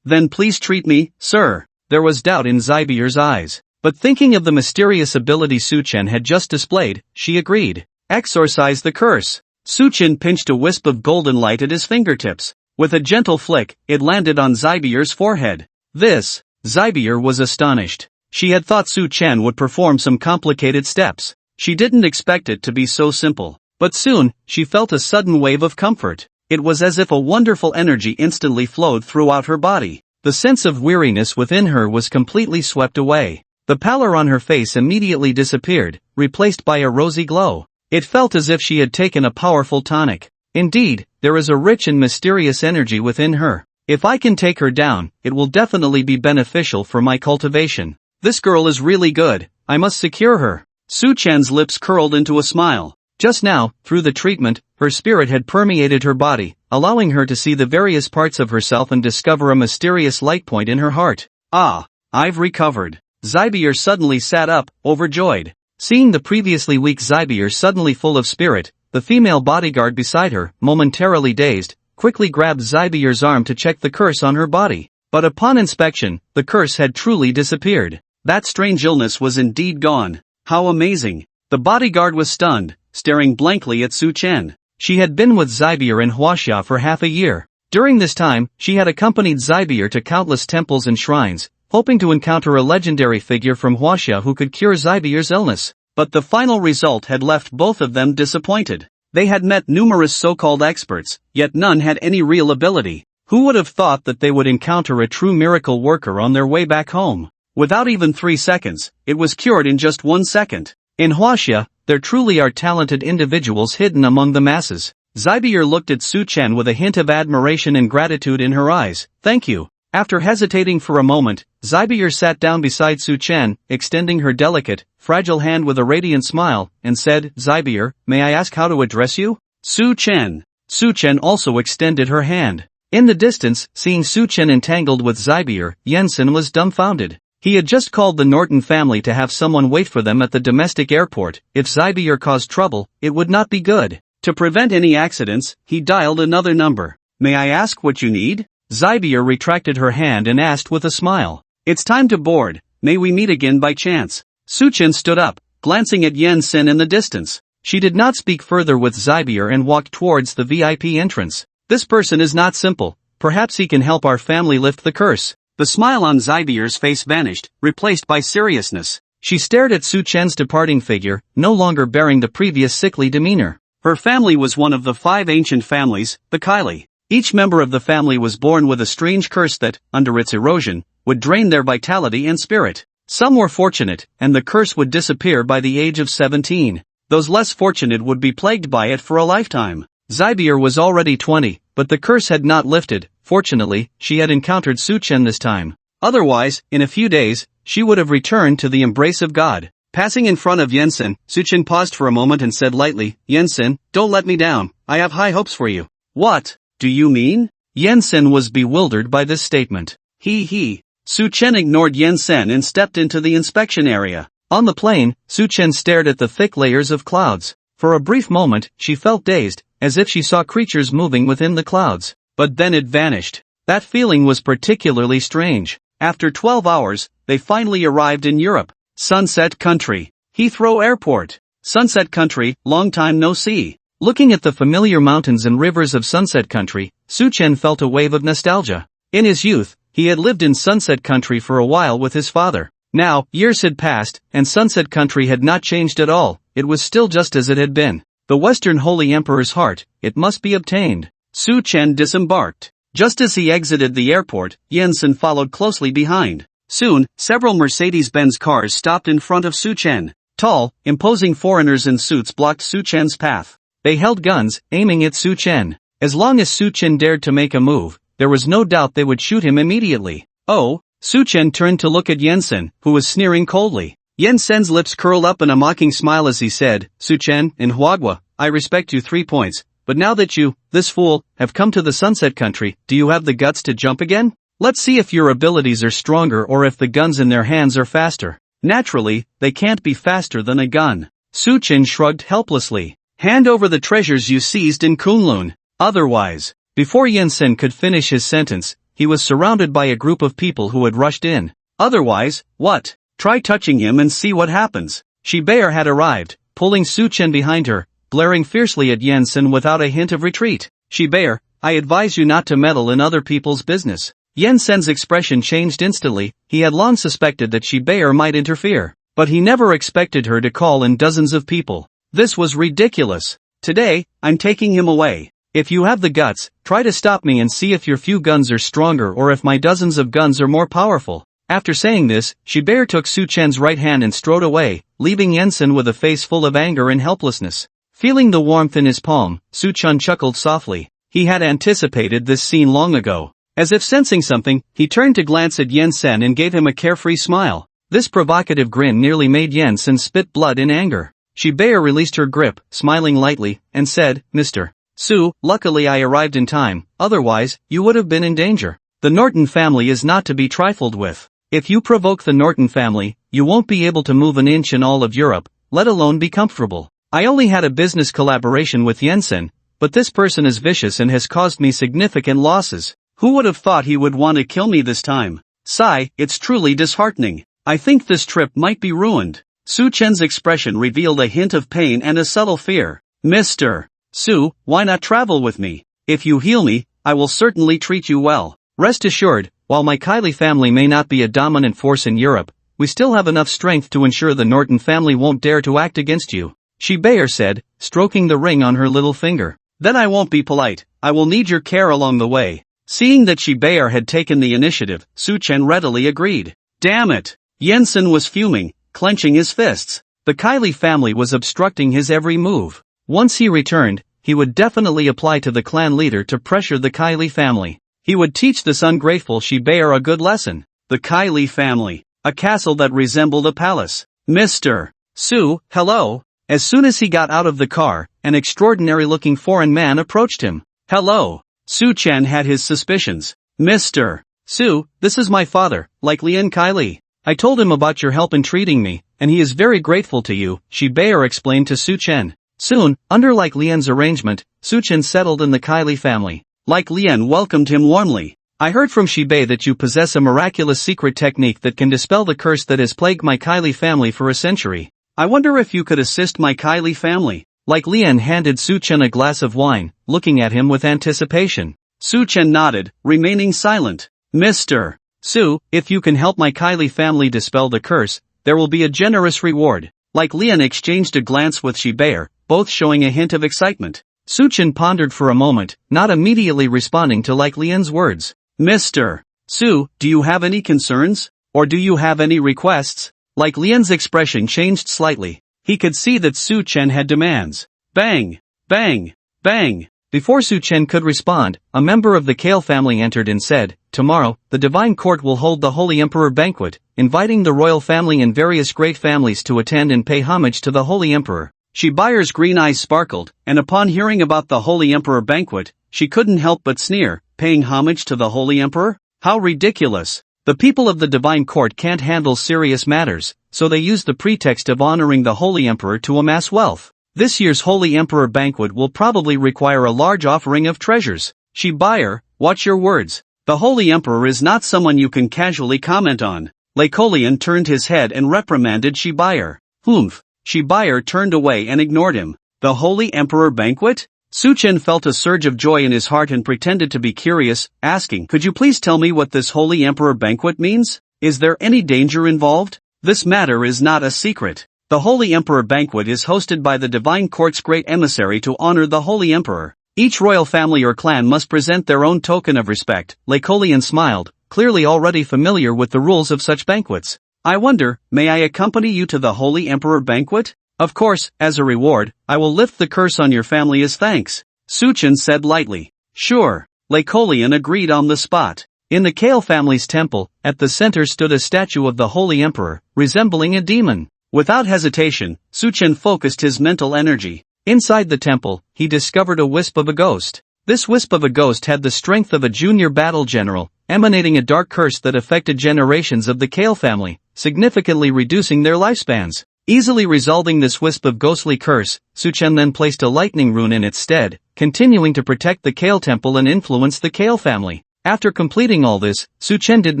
Then please treat me, sir. There was doubt in Zybier's eyes. But thinking of the mysterious ability Su-chan had just displayed, she agreed. Exorcise the curse. Su-chan pinched a wisp of golden light at his fingertips. With a gentle flick, it landed on Zybier's forehead. Zybier was astonished. She had thought Su-chan would perform some complicated steps. She didn't expect it to be so simple. But soon, she felt a sudden wave of comfort. It was as if a wonderful energy instantly flowed throughout her body. The sense of weariness within her was completely swept away. The pallor on her face immediately disappeared, replaced by a rosy glow. It felt as if she had taken a powerful tonic. Indeed, there is a rich and mysterious energy within her. If I can take her down, it will definitely be beneficial for my cultivation. This girl is really good, I must secure her. Su-chan's lips curled into a smile. Just now, through the treatment, her spirit had permeated her body, allowing her to see the various parts of herself and discover a mysterious light point in her heart. Ah, I've recovered. Zybier suddenly sat up, overjoyed. Seeing the previously weak Zybier suddenly full of spirit, the female bodyguard beside her, momentarily dazed, quickly grabbed Zybier's arm to check the curse on her body. But upon inspection, the curse had truly disappeared. That strange illness was indeed gone. How amazing. The bodyguard was stunned, staring blankly at Su-chan. She had been with Zybier in Huaxia for half a year. During this time, she had accompanied Zybier to countless temples and shrines, hoping to encounter a legendary figure from Huaxia who could cure Zybier's illness. But the final result had left both of them disappointed. They had met numerous so-called experts, yet none had any real ability. Who would have thought that they would encounter a true miracle worker on their way back home? Without even 3 seconds, it was cured in just 1 second. In Huaxia, there truly are talented individuals hidden among the masses. Zybier looked at Su-chan with a hint of admiration and gratitude in her eyes. Thank you. After hesitating for a moment, Zybier sat down beside Su-chan, extending her delicate, fragile hand with a radiant smile, and said, Zybier, may I ask how to address you? Su-chan. Su-chan also extended her hand. In the distance, seeing Su-chan entangled with Zybier, Yensen was dumbfounded. He had just called the Norton family to have someone wait for them at the domestic airport. If Zybier caused trouble, it would not be good. To prevent any accidents, he dialed another number. May I ask what you need? Zybier retracted her hand and asked with a smile. It's time to board, may we meet again by chance? Su-chan stood up, glancing at Yensen in the distance. She did not speak further with Zybier and walked towards the VIP entrance. This person is not simple, perhaps he can help our family lift the curse. The smile on Zybier's face vanished, replaced by seriousness. She stared at Su-chan's departing figure, no longer bearing the previous sickly demeanor. Her family was one of the 5 ancient families, the Kylie. Each member of the family was born with a strange curse that, under its erosion, would drain their vitality and spirit. Some were fortunate, and the curse would disappear by the age of 17. Those less fortunate would be plagued by it for a lifetime. Zybier was already 20, but the curse had not lifted. Fortunately, she had encountered Su-chan this time. Otherwise, in a few days, she would have returned to the embrace of God. Passing in front of Yensen, Su-chan paused for a moment and said lightly, Yensen, don't let me down, I have high hopes for you. What do you mean? Yensen was bewildered by this statement. Su-chan ignored Yensen and stepped into the inspection area. On the plane, Su Chen stared at the thick layers of clouds. For a brief moment, she felt dazed, as if she saw creatures moving within the clouds. But then it vanished. That feeling was particularly strange. After 12 hours, they finally arrived in Europe. Sunset Country. Heathrow Airport. Sunset Country, long time no see. Looking at the familiar mountains and rivers of Sunset Country, Su Chen felt a wave of nostalgia. In his youth, he had lived in Sunset Country for a while with his father. Now, years had passed, and Sunset Country had not changed at all. It was still just as it had been. The Western Holy Emperor's heart, it must be obtained. Su Chen disembarked. Just as he exited the airport, Yensen followed closely behind. Soon, several Mercedes-Benz cars stopped in front of Su Chen. Tall, imposing foreigners in suits blocked Su Chen's path. They held guns, aiming at Su Chen. As long as Su Chen dared to make a move, there was no doubt they would shoot him immediately. Oh! Su Chen turned to look at Yensen, who was sneering coldly. Yensen's lips curled up in a mocking smile as he said, Su Chen, in Huagua, I respect you 3 points, but now that you, this fool, have come to the Sunset Country, do you have the guts to jump again? Let's see if your abilities are stronger or if the guns in their hands are faster. Naturally, they can't be faster than a gun. Su Chen shrugged helplessly. Hand over the treasures you seized in Kunlun. Otherwise, before Yensen could finish his sentence, he was surrounded by a group of people who had rushed in. Otherwise, what? Try touching him and see what happens. Shibaer had arrived, pulling Su Chen behind her, glaring fiercely at Yensen without a hint of retreat. Shibaer, I advise you not to meddle in other people's business. Yensen's expression changed instantly. He had long suspected that Shibaer might interfere, but he never expected her to call in dozens of people. This was ridiculous. Today, I'm taking him away. If you have the guts, try to stop me and see if your few guns are stronger or if my dozens of guns are more powerful. After saying this, Shibaer took Su Chen's right hand and strode away, leaving Yensen with a face full of anger and helplessness. Feeling the warmth in his palm, Su Chen chuckled softly. He had anticipated this scene long ago. As if sensing something, he turned to glance at Yensen and gave him a carefree smile. This provocative grin nearly made Yensen spit blood in anger. Shibaer released her grip, smiling lightly, and said, Mr. Su, luckily I arrived in time, otherwise, you would have been in danger. The Norton family is not to be trifled with. If you provoke the Norton family, you won't be able to move an inch in all of Europe, let alone be comfortable. I only had a business collaboration with Yensen, but this person is vicious and has caused me significant losses. Who would have thought he would want to kill me this time? Sigh, it's truly disheartening. I think this trip might be ruined. Su Chen's expression revealed a hint of pain and a subtle fear. Mr. Su, why not travel with me? If you heal me, I will certainly treat you well. Rest assured, while my Kylie family may not be a dominant force in Europe, we still have enough strength to ensure the Norton family won't dare to act against you. Shibaer said, stroking the ring on her little finger. Then I won't be polite, I will need your care along the way. Seeing that Shibaer had taken the initiative, Su Chen readily agreed. Damn it! Yensen was fuming, clenching his fists. The Kylie family was obstructing his every move. Once he returned, he would definitely apply to the clan leader to pressure the Kylie family. He would teach this ungrateful Shibaer a good lesson. The Kylie family. A castle that resembled a palace. Mr. Su, hello. As soon as he got out of the car, an extraordinary-looking foreign man approached him. Hello. Su Chen had his suspicions. Mr. Su, this is my father, like Lian Kylie. I told him about your help in treating me, and he is very grateful to you, Shibaer explained to Su Chen. Soon, under Like Lian's arrangement, Su Chen settled in the Kylie family. Like Lian welcomed him warmly. I heard from Shibae that you possess a miraculous secret technique that can dispel the curse that has plagued my Kylie family for a century. I wonder if you could assist my Kylie family. Like Lian handed Su Chen a glass of wine, looking at him with anticipation. Su Chen nodded, remaining silent. Mr. Su, if you can help my Kylie family dispel the curse, there will be a generous reward. Like Lian exchanged a glance with Shibaer, both showing a hint of excitement. Su Chen pondered for a moment, not immediately responding to Like Lian's words. Mr. Su, do you have any concerns? Or do you have any requests? Like Lian's expression changed slightly. He could see that Su Chen had demands. Bang! Bang! Bang! Before Su Chen could respond, a member of the Kale family entered and said, Tomorrow, the Divine Court will hold the Holy Emperor banquet, inviting the royal family and various great families to attend and pay homage to the Holy Emperor. Shibaer's green eyes sparkled, and upon hearing about the Holy Emperor banquet, she couldn't help but sneer, paying homage to the Holy Emperor? How ridiculous! The people of the divine court can't handle serious matters, so they use the pretext of honoring the Holy Emperor to amass wealth. This year's Holy Emperor banquet will probably require a large offering of treasures. Shibuyer, watch your words. The Holy Emperor is not someone you can casually comment on. Lycolian turned his head and reprimanded Shibuyer. Humph. Shibuyer turned away and ignored him. The Holy Emperor banquet? Suchen felt a surge of joy in his heart and pretended to be curious, asking, "Could you please tell me what this Holy Emperor banquet means? Is there any danger involved?" This matter is not a secret. The Holy Emperor banquet is hosted by the Divine Court's great emissary to honor the Holy Emperor. Each royal family or clan must present their own token of respect. Lycolian smiled, clearly already familiar with the rules of such banquets. "I wonder, may I accompany you to the Holy Emperor banquet?" "Of course, as a reward, I will lift the curse on your family as thanks," Suchen said lightly. "Sure." Lycolian agreed on the spot. In the Kale family's temple, at the center stood a statue of the Holy Emperor, resembling a demon. Without hesitation, Suchen focused his mental energy. Inside the temple, he discovered a wisp of a ghost. This wisp of a ghost had the strength of a junior battle general, emanating a dark curse that affected generations of the Kale family, significantly reducing their lifespans. Easily resolving this wisp of ghostly curse, Suchen then placed a lightning rune in its stead, continuing to protect the Kale temple and influence the Kale family. After completing all this, Suchen did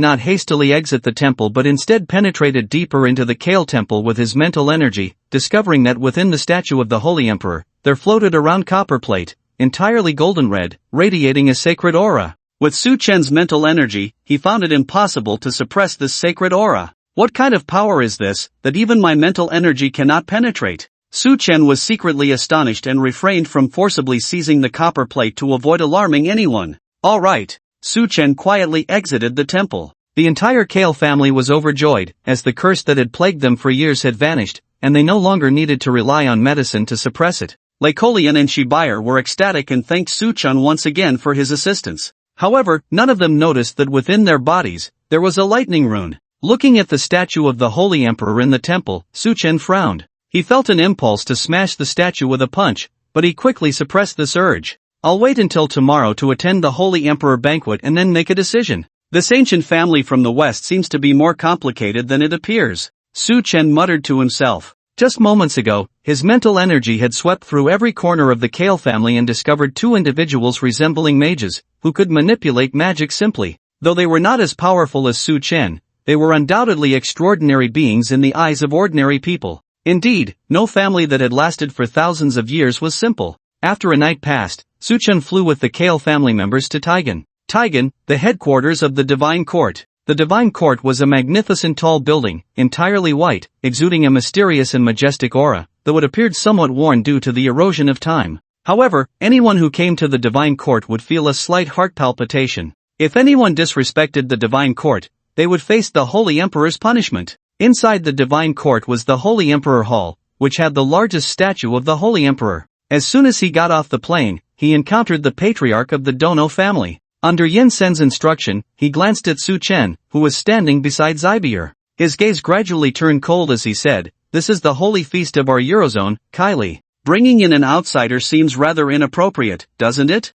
not hastily exit the temple but instead penetrated deeper into the Kale temple with his mental energy, discovering that within the statue of the Holy Emperor, there floated a round copper plate, entirely golden red, radiating a sacred aura. With Suchen's mental energy, he found it impossible to suppress this sacred aura. What kind of power is this, that even my mental energy cannot penetrate? Suchen was secretly astonished and refrained from forcibly seizing the copper plate to avoid alarming anyone. All right. Suchen quietly exited the temple. The entire Kale family was overjoyed, as the curse that had plagued them for years had vanished, and they no longer needed to rely on medicine to suppress it. Lycolian and Shibuyer were ecstatic and thanked Suchen once again for his assistance. However, none of them noticed that within their bodies, there was a lightning rune. Looking at the statue of the Holy Emperor in the temple, Suchen frowned. He felt an impulse to smash the statue with a punch, but he quickly suppressed this urge. "I'll wait until tomorrow to attend the Holy Emperor banquet and then make a decision. This ancient family from the west seems to be more complicated than it appears," Suchen muttered to himself. Just moments ago, his mental energy had swept through every corner of the Kale family and discovered two individuals resembling mages, who could manipulate magic simply. Though they were not as powerful as Suchen, they were undoubtedly extraordinary beings in the eyes of ordinary people. Indeed, no family that had lasted for thousands of years was simple. After a night passed, Suchen flew with the Kale family members to Taigan. Taigan, the headquarters of the Divine Court. The Divine Court was a magnificent tall building, entirely white, exuding a mysterious and majestic aura, though it appeared somewhat worn due to the erosion of time. However, anyone who came to the Divine Court would feel a slight heart palpitation. If anyone disrespected the Divine Court, they would face the Holy Emperor's punishment. Inside the Divine Court was the Holy Emperor Hall, which had the largest statue of the Holy Emperor. As soon as he got off the plane, he encountered the patriarch of the Dono family. Under Yin Sen's instruction, he glanced at Suchen, who was standing beside Zybier. His gaze gradually turned cold as he said, "This is the holy feast of our Eurozone, Kylie. Bringing in an outsider seems rather inappropriate, doesn't it?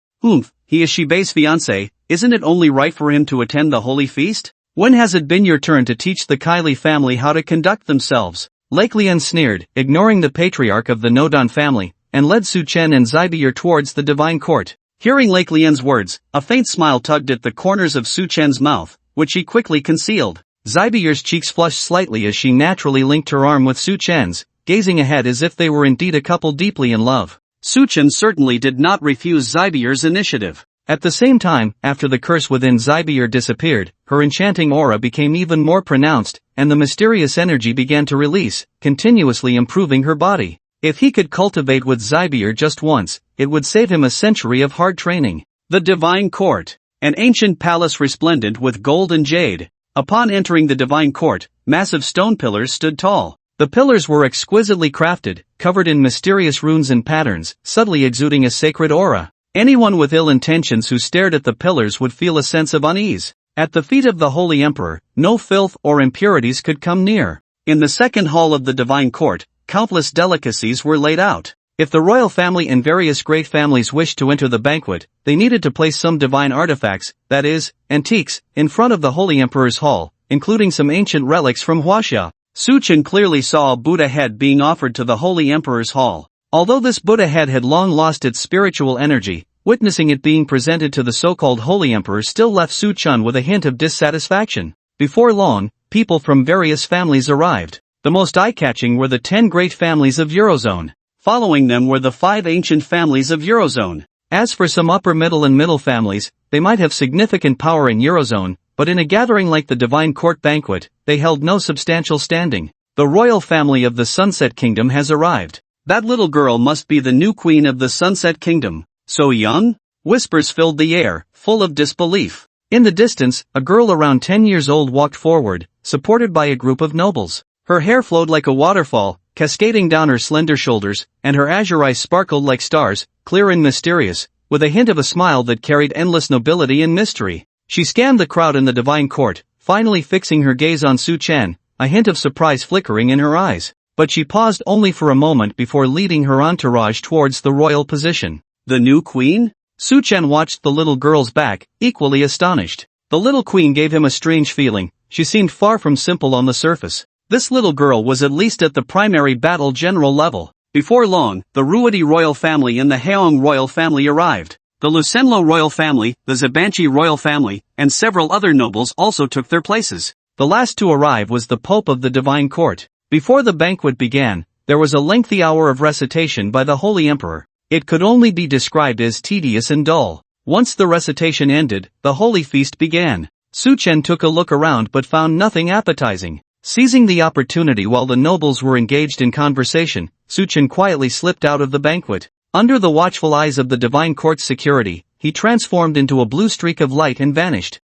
He is Shibei's fiancé, isn't it only right for him to attend the holy feast? When has it been your turn to teach the Kylie family how to conduct themselves?" Lycolian sneered, ignoring the patriarch of the Nodon family, and led Suchen and Zybier towards the Divine Court. Hearing Lycolian's words, a faint smile tugged at the corners of Suchen's mouth, which he quickly concealed. Zybier's cheeks flushed slightly as she naturally linked her arm with Suchen's, gazing ahead as if they were indeed a couple deeply in love. Suchen certainly did not refuse Zybier's initiative. At the same time, after the curse within Zybier disappeared, her enchanting aura became even more pronounced, and the mysterious energy began to release, continuously improving her body. If he could cultivate with Zybier just once, it would save him a century of hard training. The Divine Court. An ancient palace resplendent with gold and jade. Upon entering the Divine Court, massive stone pillars stood tall. The pillars were exquisitely crafted, covered in mysterious runes and patterns, subtly exuding a sacred aura. Anyone with ill intentions who stared at the pillars would feel a sense of unease. At the feet of the Holy Emperor, no filth or impurities could come near. In the second hall of the Divine Court, countless delicacies were laid out. If the royal family and various great families wished to enter the banquet, they needed to place some divine artifacts, that is, antiques, in front of the Holy Emperor's hall, including some ancient relics from Huaxia. Su Chen clearly saw a Buddha head being offered to the Holy Emperor's hall. Although this Buddha head had long lost its spiritual energy, witnessing it being presented to the so-called Holy Emperor still left Su Chen with a hint of dissatisfaction. Before long, people from various families arrived. The most eye-catching were the 10 great families of Eurozone. Following them were the 5 ancient families of Eurozone. As for some upper middle and middle families, they might have significant power in Eurozone, but in a gathering like the Divine Court banquet, they held no substantial standing. The royal family of the Sunset Kingdom has arrived. That little girl must be the new queen of the Sunset Kingdom. So young? Whispers filled the air, full of disbelief. In the distance, a girl around 10 years old walked forward, supported by a group of nobles. Her hair flowed like a waterfall, cascading down her slender shoulders, and her azure eyes sparkled like stars, clear and mysterious, with a hint of a smile that carried endless nobility and mystery. She scanned the crowd in the Divine Court, finally fixing her gaze on Su Chen, a hint of surprise flickering in her eyes. But she paused only for a moment before leading her entourage towards the royal position. The new queen? Su Chen watched the little girl's back, equally astonished. The little queen gave him a strange feeling. She seemed far from simple on the surface. This little girl was at least at the primary battle general level. Before long, the Ruodi royal family and the Heong royal family arrived. The Lucenlo royal family, the Zabanchi royal family, and several other nobles also took their places. The last to arrive was the Pope of the Divine Court. Before the banquet began, there was a lengthy hour of recitation by the Holy Emperor. It could only be described as tedious and dull. Once the recitation ended, the holy feast began. Su Chen took a look around but found nothing appetizing. Seizing the opportunity while the nobles were engaged in conversation, Su Chen quietly slipped out of the banquet. Under the watchful eyes of the Divine Court's security, he transformed into a blue streak of light and vanished.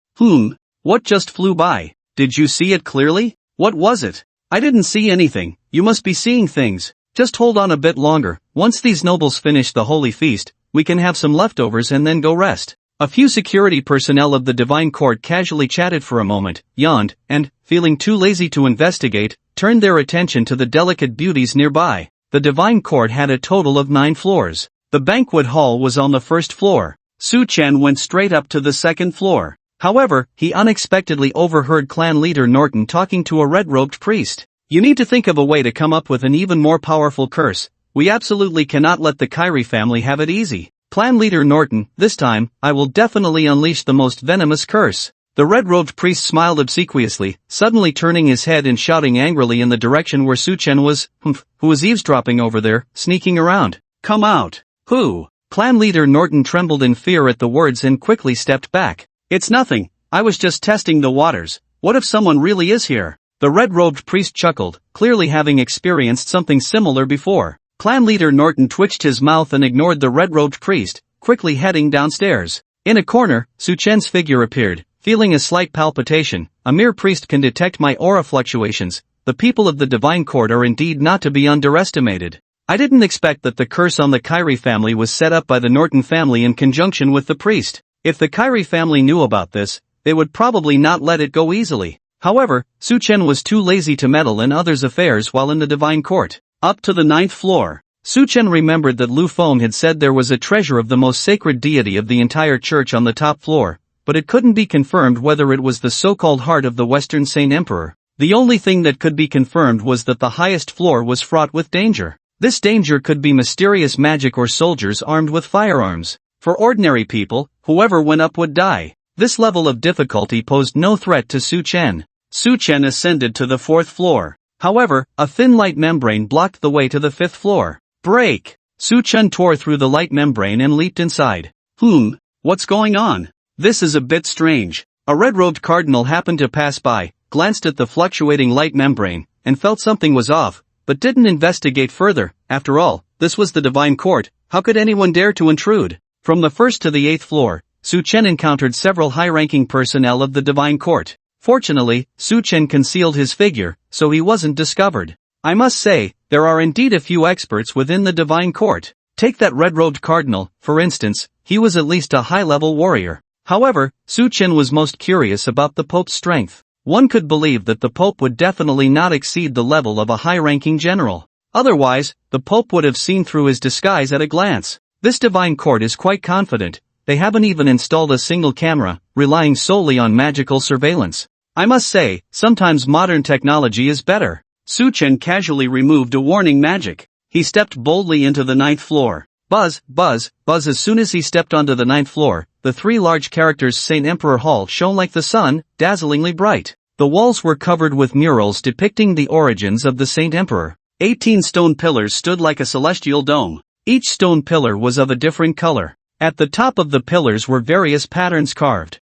What just flew by? Did you see it clearly? What was it? I didn't see anything. You must be seeing things. Just hold on a bit longer. Once these nobles finish the holy feast, we can have some leftovers and then go rest. A few security personnel of the Divine Court casually chatted for a moment, yawned, and, feeling too lazy to investigate, turned their attention to the delicate beauties nearby. The Divine Court had a total of 9 floors. The banquet hall was on the first floor. Su Chen went straight up to the second floor. However, he unexpectedly overheard clan leader Norton talking to a red-robed priest. You need to think of a way to come up with an even more powerful curse. We absolutely cannot let the Kylie family have it easy. Clan leader Norton, this time, I will definitely unleash the most venomous curse. The red-robed priest smiled obsequiously, suddenly turning his head and shouting angrily in the direction where Su Chen was, who was eavesdropping over there, sneaking around. Come out. Who? Clan leader Norton trembled in fear at the words and quickly stepped back. It's nothing. I was just testing the waters. What if someone really is here? The red-robed priest chuckled, clearly having experienced something similar before. Clan leader Norton twitched his mouth and ignored the red-robed priest, quickly heading downstairs. In a corner, Su Chen's figure appeared, feeling a slight palpitation. A mere priest can detect my aura fluctuations. The people of the Divine Court are indeed not to be underestimated. I didn't expect that the curse on the Kylie family was set up by the Norton family in conjunction with the priest. If the Kylie family knew about this, they would probably not let it go easily. However, Su Chen was too lazy to meddle in others' affairs while in the Divine Court. Up to the 9th floor. Su Chen remembered that Lu Feng had said there was a treasure of the most sacred deity of the entire church on the top floor, but it couldn't be confirmed whether it was the so-called heart of the Western Saint Emperor. The only thing that could be confirmed was that the highest floor was fraught with danger. This danger could be mysterious magic or soldiers armed with firearms. For ordinary people, whoever went up would die. This level of difficulty posed no threat to Su Chen. Su Chen ascended to the 4th floor. However, a thin light membrane blocked the way to the 5th floor. Break! Su Chen tore through the light membrane and leaped inside. What's going on? This is a bit strange. A red-robed cardinal happened to pass by, glanced at the fluctuating light membrane, and felt something was off, but didn't investigate further. After all, this was the Divine Court. How could anyone dare to intrude? From the 1st to the 8th floor, Su Chen encountered several high-ranking personnel of the Divine Court. Fortunately, Su Chen concealed his figure, so he wasn't discovered. I must say, there are indeed a few experts within the Divine Court. Take that red-robed cardinal, for instance, he was at least a high-level warrior. However, Su Chen was most curious about the Pope's strength. One could believe that the Pope would definitely not exceed the level of a high-ranking general. Otherwise, the Pope would have seen through his disguise at a glance. This divine court is quite confident. They haven't even installed a single camera, relying solely on magical surveillance. I must say, sometimes modern technology is better. Su Chen casually removed a warning magic. He stepped boldly into the 9th floor. Buzz, buzz, buzz. As soon as he stepped onto the 9th floor, the 3 large characters' St. Emperor Hall shone like the sun, dazzlingly bright. The walls were covered with murals depicting the origins of the Saint Emperor. 18 stone pillars stood like a celestial dome. Each stone pillar was of a different color. At the top of the pillars were various patterns carved.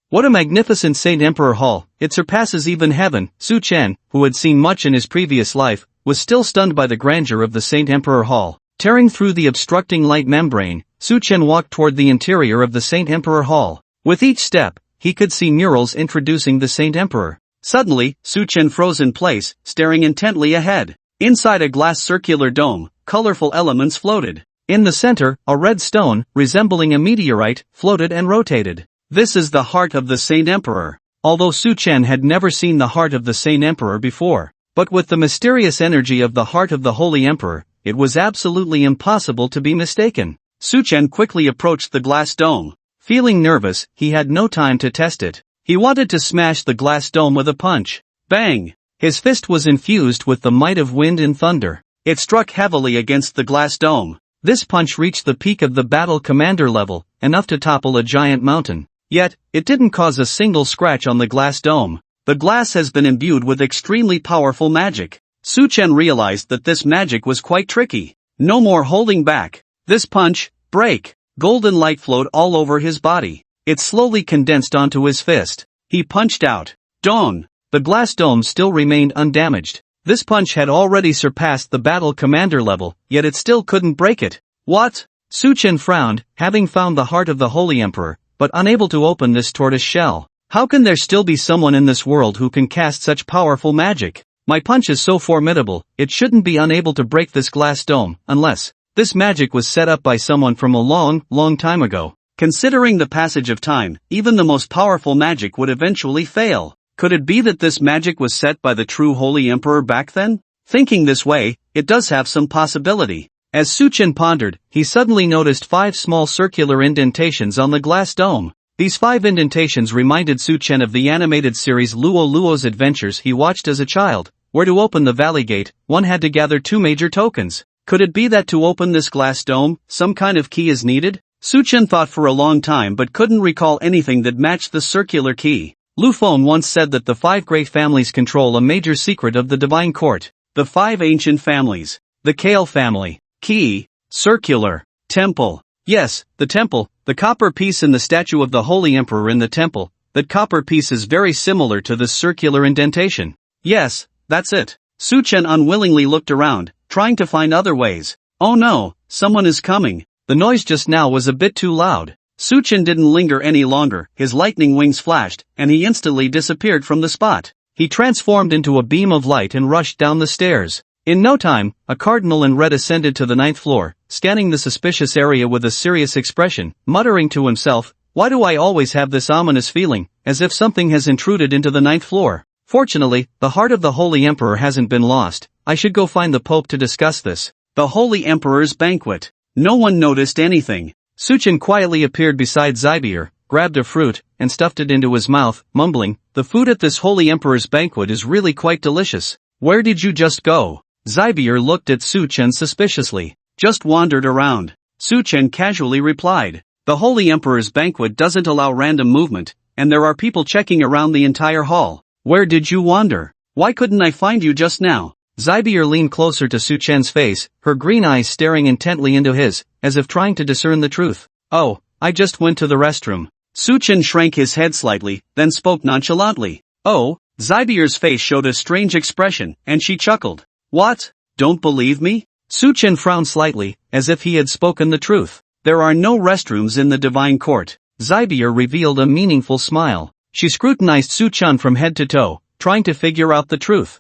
What a magnificent Saint Emperor Hall, it surpasses even heaven. Su Chen, who had seen much in his previous life, was still stunned by the grandeur of the Saint Emperor Hall. Tearing through the obstructing light membrane, Su Chen walked toward the interior of the Saint Emperor Hall. With each step, he could see murals introducing the Saint Emperor. Suddenly, Su Chen froze in place, staring intently ahead. Inside a glass circular dome, colorful elements floated. In the center, a red stone, resembling a meteorite, floated and rotated. This is the heart of the Saint Emperor. Although Su Chen had never seen the heart of the Saint Emperor before, but with the mysterious energy of the heart of the Holy Emperor, it was absolutely impossible to be mistaken. Su Chen quickly approached the glass dome. Feeling nervous, he had no time to test it. He wanted to smash the glass dome with a punch. Bang! His fist was infused with the might of wind and thunder. It struck heavily against the glass dome. This punch reached the peak of the battle commander level, enough to topple a giant mountain. Yet, it didn't cause a single scratch on the glass dome. The glass has been imbued with extremely powerful magic. Su Chen realized that this magic was quite tricky. No more holding back. This punch, break. Golden light flowed all over his body. It slowly condensed onto his fist. He punched out. Dong! The glass dome still remained undamaged. This punch had already surpassed the battle commander level, yet it still couldn't break it. What? Su Chen frowned, having found the heart of the Holy Emperor, but unable to open this tortoise shell. How can there still be someone in this world who can cast such powerful magic? My punch is so formidable, it shouldn't be unable to break this glass dome, unless this magic was set up by someone from a long, long time ago. Considering the passage of time, even the most powerful magic would eventually fail. Could it be that this magic was set by the true Holy Emperor back then? Thinking this way, it does have some possibility. As Su Chen pondered, he suddenly noticed 5 small circular indentations on the glass dome. These 5 indentations reminded Su Chen of the animated series Luo Luo's adventures he watched as a child, where to open the valley gate, one had to gather 2 major tokens. Could it be that to open this glass dome, some kind of key is needed? Su Chen thought for a long time but couldn't recall anything that matched the circular key. Lu Feng once said that the 5 great families control a major secret of the divine court. The 5 ancient families. The Kale family. Key. Circular. Temple. Yes, the temple, the copper piece in the statue of the Holy Emperor in the temple. That copper piece is very similar to this circular indentation. Yes, that's it. Su Chen unwillingly looked around, trying to find other ways. Oh no, someone is coming. The noise just now was a bit too loud. Su Chen didn't linger any longer, his lightning wings flashed, and he instantly disappeared from the spot. He transformed into a beam of light and rushed down the stairs. In no time, a cardinal in red ascended to the 9th floor, scanning the suspicious area with a serious expression, muttering to himself, "Why do I always have this ominous feeling, as if something has intruded into the 9th floor? Fortunately, the heart of the Holy Emperor hasn't been lost. I should go find the Pope to discuss this." The Holy Emperor's banquet. No one noticed anything. Su Chen quietly appeared beside Zybier, grabbed a fruit, and stuffed it into his mouth, mumbling, "The food at this Holy Emperor's banquet is really quite delicious. Where did you just go?" Zybier looked at Su Chen suspiciously. "Just wandered around." Su Chen casually replied. "The Holy Emperor's banquet doesn't allow random movement, and there are people checking around the entire hall. Where did you wander? Why couldn't I find you just now?" Zybier leaned closer to Su Chen's face, her green eyes staring intently into his, as if trying to discern the truth. "Oh, I just went to the restroom." Su Chen shrank his head slightly, then spoke nonchalantly. "Oh?" Zybier's face showed a strange expression, and she chuckled. "What? Don't believe me?" Su Chen frowned slightly, as if he had spoken the truth. "There are no restrooms in the divine court." Zybier revealed a meaningful smile. She scrutinized Su Chen from head to toe, trying to figure out the truth.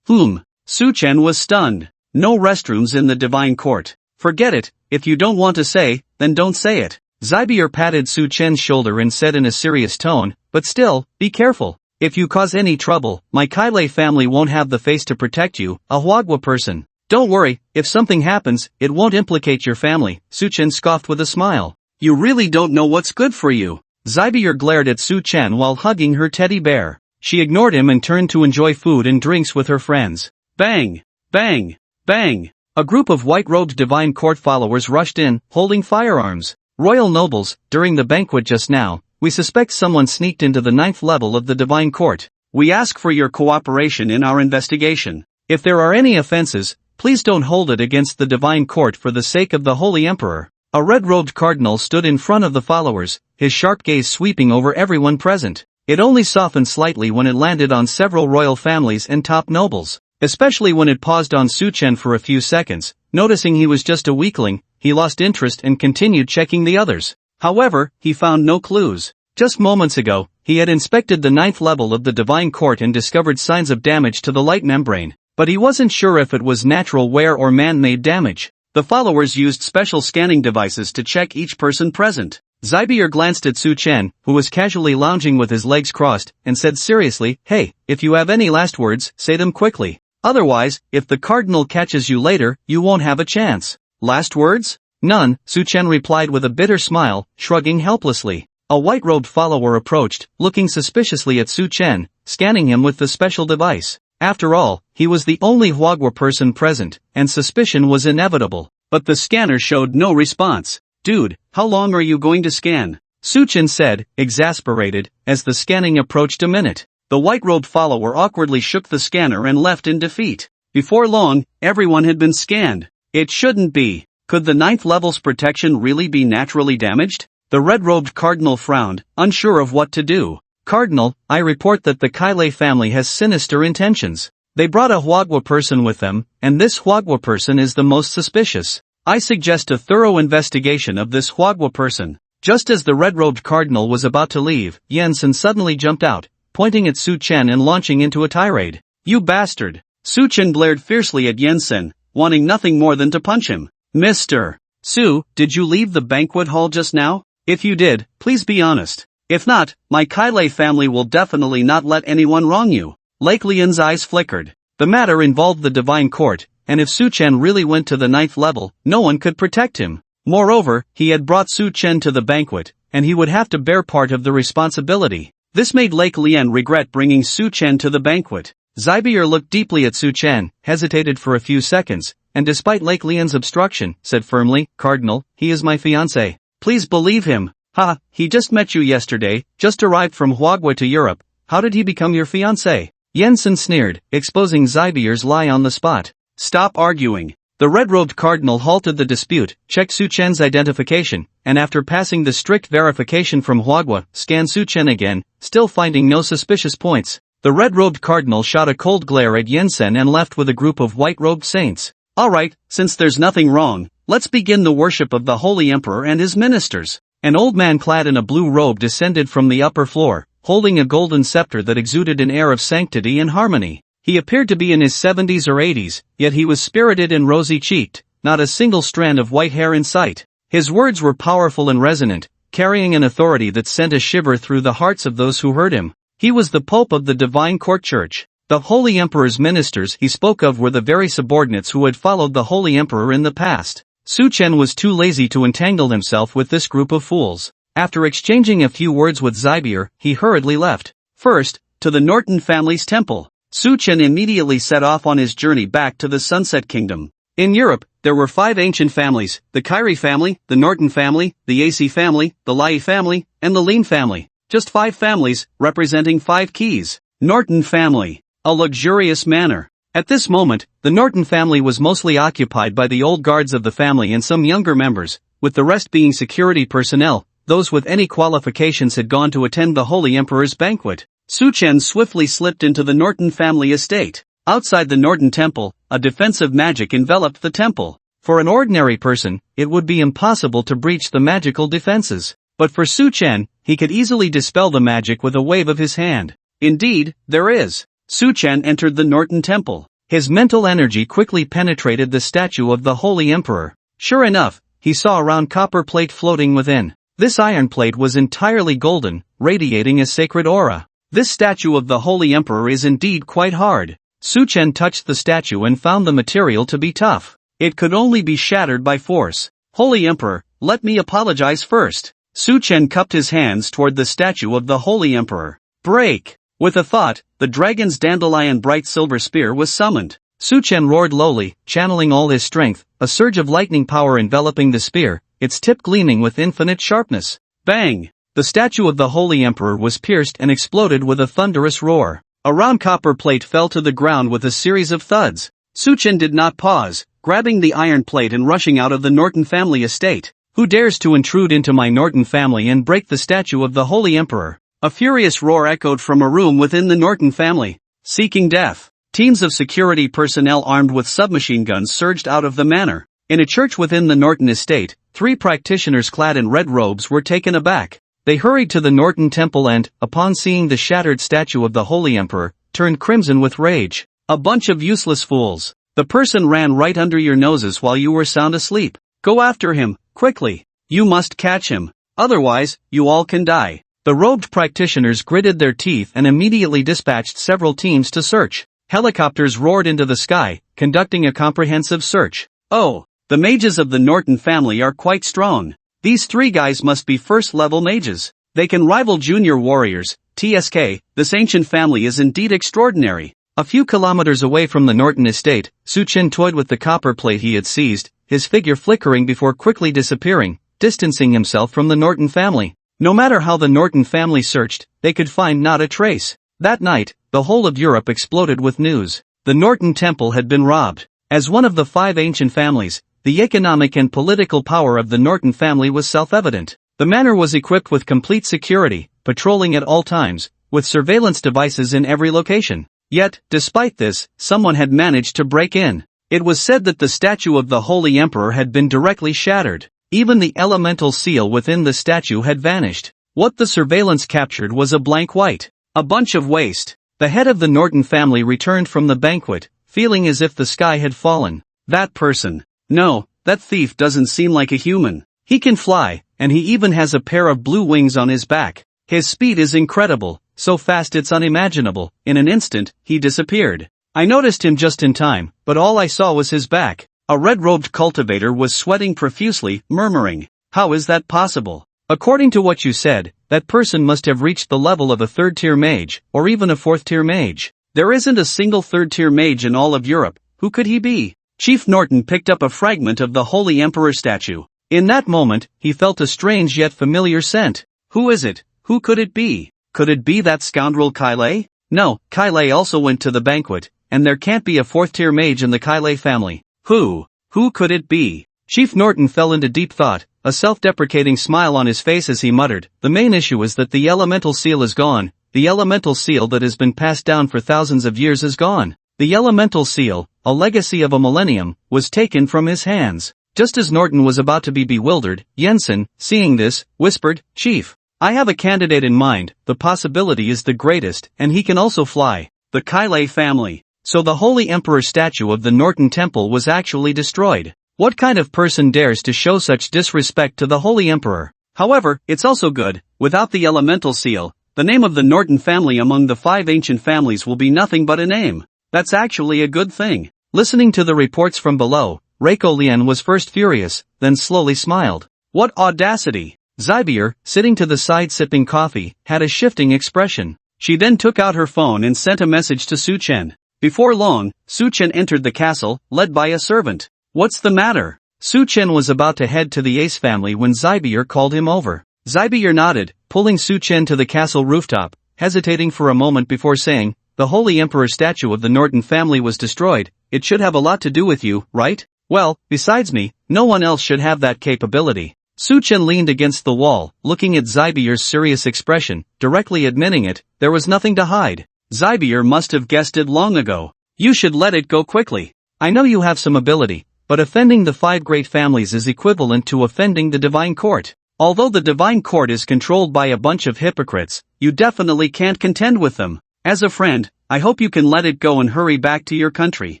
Su Chen was stunned. "No restrooms in the divine court. Forget it, if you don't want to say, then don't say it." Zybier patted Su Chen's shoulder and said in a serious tone, "But still, be careful. If you cause any trouble, my Kylie family won't have the face to protect you, a Huagua person." Don't worry, if something happens, it won't implicate your family, Su Chen scoffed with a smile. You really don't know what's good for you. Zybier glared at Su Chen while hugging her teddy bear. She ignored him and turned to enjoy food and drinks with her friends. Bang! Bang! Bang! A group of white-robed divine court followers rushed in, holding firearms. Royal nobles, during the banquet just now, we suspect someone sneaked into the 9th level of the divine court. We ask for your cooperation in our investigation. If there are any offenses, please don't hold it against the divine court for the sake of the Holy Emperor. A red-robed cardinal stood in front of the followers, his sharp gaze sweeping over everyone present. It only softened slightly when it landed on several royal families and top nobles. Especially when it paused on Su Chen for a few seconds. Noticing he was just a weakling, he lost interest and continued checking the others. However, he found no clues. Just moments ago, he had inspected the 9th level of the divine court and discovered signs of damage to the light membrane. But he wasn't sure if it was natural wear or man-made damage. The followers used special scanning devices to check each person present. Zybier glanced at Su Chen, who was casually lounging with his legs crossed, and said seriously, "Hey, if you have any last words, say them quickly. Otherwise, if the cardinal catches you later, you won't have a chance." Last words? None, Su Chen replied with a bitter smile, shrugging helplessly. A white-robed follower approached, looking suspiciously at Su Chen, scanning him with the special device. After all, he was the only Huagua person present, and suspicion was inevitable. But the scanner showed no response. "Dude, how long are you going to scan?" Su Chen said, exasperated, as the scanning approached a minute. The white-robed follower awkwardly shook the scanner and left in defeat. Before long, everyone had been scanned. It shouldn't be. Could the 9th level's protection really be naturally damaged? The red-robed cardinal frowned, unsure of what to do. "Cardinal, I report that the Kylie family has sinister intentions. They brought a Huagua person with them, and this Huagua person is the most suspicious. I suggest a thorough investigation of this Huagua person." Just as the red-robed cardinal was about to leave, Yensen suddenly jumped out, pointing at Su Chen and launching into a tirade. "You bastard!" Su Chen blared fiercely at Yensen, wanting nothing more than to punch him. "Mr. Su, did you leave the banquet hall just now? If you did, please be honest. If not, my Kylie family will definitely not let anyone wrong you." Lake Lian's eyes flickered. The matter involved the divine court, and if Su Chen really went to the 9th level, no one could protect him. Moreover, he had brought Su Chen to the banquet, and he would have to bear part of the responsibility. This made Lake Lian regret bringing Su Chen to the banquet. Zybier looked deeply at Su Chen, hesitated for a few seconds, and despite Lake Lian's obstruction, said firmly, "Cardinal, he is my fiancé. Please believe him." "Ha, he just met you yesterday, just arrived from Huagua to Europe. How did he become your fiancé?" Yensen sneered, exposing Zybier's lie on the spot. "Stop arguing." The red-robed cardinal halted the dispute, checked Su Chen's identification, and after passing the strict verification from Huagua, scanned Su Chen again, still finding no suspicious points. The red-robed cardinal shot a cold glare at Yensen and left with a group of white-robed saints. "Alright, since there's nothing wrong, let's begin the worship of the Holy Emperor and his ministers." An old man clad in a blue robe descended from the upper floor, holding a golden scepter that exuded an air of sanctity and harmony. He appeared to be in his 70s or 80s, yet he was spirited and rosy-cheeked, not a single strand of white hair in sight. His words were powerful and resonant, carrying an authority that sent a shiver through the hearts of those who heard him. He was the Pope of the Divine Court Church. The Holy Emperor's ministers he spoke of were the very subordinates who had followed the Holy Emperor in the past. Su Chen was too lazy to entangle himself with this group of fools. After exchanging a few words with Zybier, he hurriedly left. First, to the Norton family's temple. Su Chen immediately set off on his journey back to the Sunset Kingdom. In Europe, there were 5 ancient families: the Kylie family, the Norton family, the AC family, the Lai family, and the Lin family. Just 5 families, representing 5 keys. Norton family. A luxurious manor. At this moment, the Norton family was mostly occupied by the old guards of the family and some younger members, with the rest being security personnel. Those with any qualifications had gone to attend the Holy Emperor's banquet. Su Chen swiftly slipped into the Norton family estate. Outside the Norton temple, a defensive magic enveloped the temple. For an ordinary person, it would be impossible to breach the magical defenses. But for Su Chen, he could easily dispel the magic with a wave of his hand. Indeed, there is. Su Chen entered the Norton temple. His mental energy quickly penetrated the statue of the Holy Emperor. Sure enough, he saw a round copper plate floating within. This iron plate was entirely golden, radiating a sacred aura. This statue of the Holy Emperor is indeed quite hard. Su Chen touched the statue and found the material to be tough. It could only be shattered by force. Holy Emperor, let me apologize first. Su Chen cupped his hands toward the statue of the Holy Emperor. Break! With a thought, the dragon's dandelion bright silver spear was summoned. Su Chen roared lowly, channeling all his strength, a surge of lightning power enveloping the spear, its tip gleaming with infinite sharpness. Bang! The statue of the Holy Emperor was pierced and exploded with a thunderous roar. A round copper plate fell to the ground with a series of thuds. Su Chen did not pause, grabbing the iron plate and rushing out of the Norton family estate. Who dares to intrude into my Norton family and break the statue of the Holy Emperor? A furious roar echoed from a room within the Norton family. Seeking death. Teams of security personnel armed with submachine guns surged out of the manor. In a church within the Norton estate, 3 practitioners clad in red robes were taken aback. They hurried to the Norton temple and, upon seeing the shattered statue of the Holy Emperor, turned crimson with rage. A bunch of useless fools. The person ran right under your noses while you were sound asleep. Go after him, quickly. You must catch him. Otherwise, you all can die. The robed practitioners gritted their teeth and immediately dispatched several teams to search. Helicopters roared into the sky, conducting a comprehensive search. Oh, the mages of the Norton family are quite strong. These 3 guys must be first-level mages. They can rival junior warriors. TSK, this ancient family is indeed extraordinary. A few kilometers away from the Norton estate, Su Chen toyed with the copper plate he had seized, his figure flickering before quickly disappearing, distancing himself from the Norton family. No matter how the Norton family searched, they could find not a trace. That night, the whole of Europe exploded with news. The Norton temple had been robbed. As one of the 5 ancient families, the economic and political power of the Norton family was self-evident. The manor was equipped with complete security, patrolling at all times, with surveillance devices in every location. Yet, despite this, someone had managed to break in. It was said that the statue of the Holy Emperor had been directly shattered. Even the elemental seal within the statue had vanished. What the surveillance captured was a blank white. A bunch of waste. The head of the Norton family returned from the banquet, feeling as if the sky had fallen. That person. No, that thief doesn't seem like a human. He can fly, and he even has a pair of blue wings on his back. His speed is incredible, so fast it's unimaginable. In an instant, he disappeared. I noticed him just in time, but all I saw was his back. A red-robed cultivator was sweating profusely, murmuring, "How is that possible? According to what you said, that person must have reached the level of a 3rd-tier mage, or even a 4th-tier mage. There isn't a single 3rd-tier mage in all of Europe. Who could he be?" Chief Norton picked up a fragment of the Holy Emperor statue. In that moment, he felt a strange yet familiar scent. Who is it? Who could it be? Could it be that scoundrel Kylie? No, Kylie also went to the banquet, and there can't be a 4th-tier mage in the Kylie family. Who could it be? Chief Norton fell into deep thought, a self-deprecating smile on his face as he muttered, "The main issue is that the elemental seal is gone. The elemental seal that has been passed down for thousands of years is gone. The elemental seal, a legacy of a millennium, was taken from his hands." Just as Norton was about to be bewildered, Jensen, seeing this, whispered, "Chief, I have a candidate in mind. The possibility is the greatest, and he can also fly." The Kylie family. So the Holy Emperor statue of the Norton Temple was actually destroyed. What kind of person dares to show such disrespect to the Holy Emperor? However, it's also good. Without the elemental seal, the name of the Norton family among the 5 ancient families will be nothing but a name. That's actually a good thing. Listening to the reports from below, Reiko Lian was first furious, then slowly smiled. What audacity! Zybier, sitting to the side sipping coffee, had a shifting expression. She then took out her phone and sent a message to Su Chen. Before long, Su Chen entered the castle, led by a servant. What's the matter? Su Chen was about to head to the Ace family when Zybier called him over. Zybier nodded, pulling Su Chen to the castle rooftop, hesitating for a moment before saying, "The Holy Emperor statue of the Norton family was destroyed. It should have a lot to do with you, right? Well, besides me, no one else should have that capability." Su Chen leaned against the wall, looking at Zybier's serious expression, directly admitting it, there was nothing to hide. Zybier must have guessed it long ago. "You should let it go quickly. I know you have some ability, but offending the 5 great families is equivalent to offending the Divine Court. Although the Divine Court is controlled by a bunch of hypocrites, you definitely can't contend with them. As a friend, I hope you can let it go and hurry back to your country,"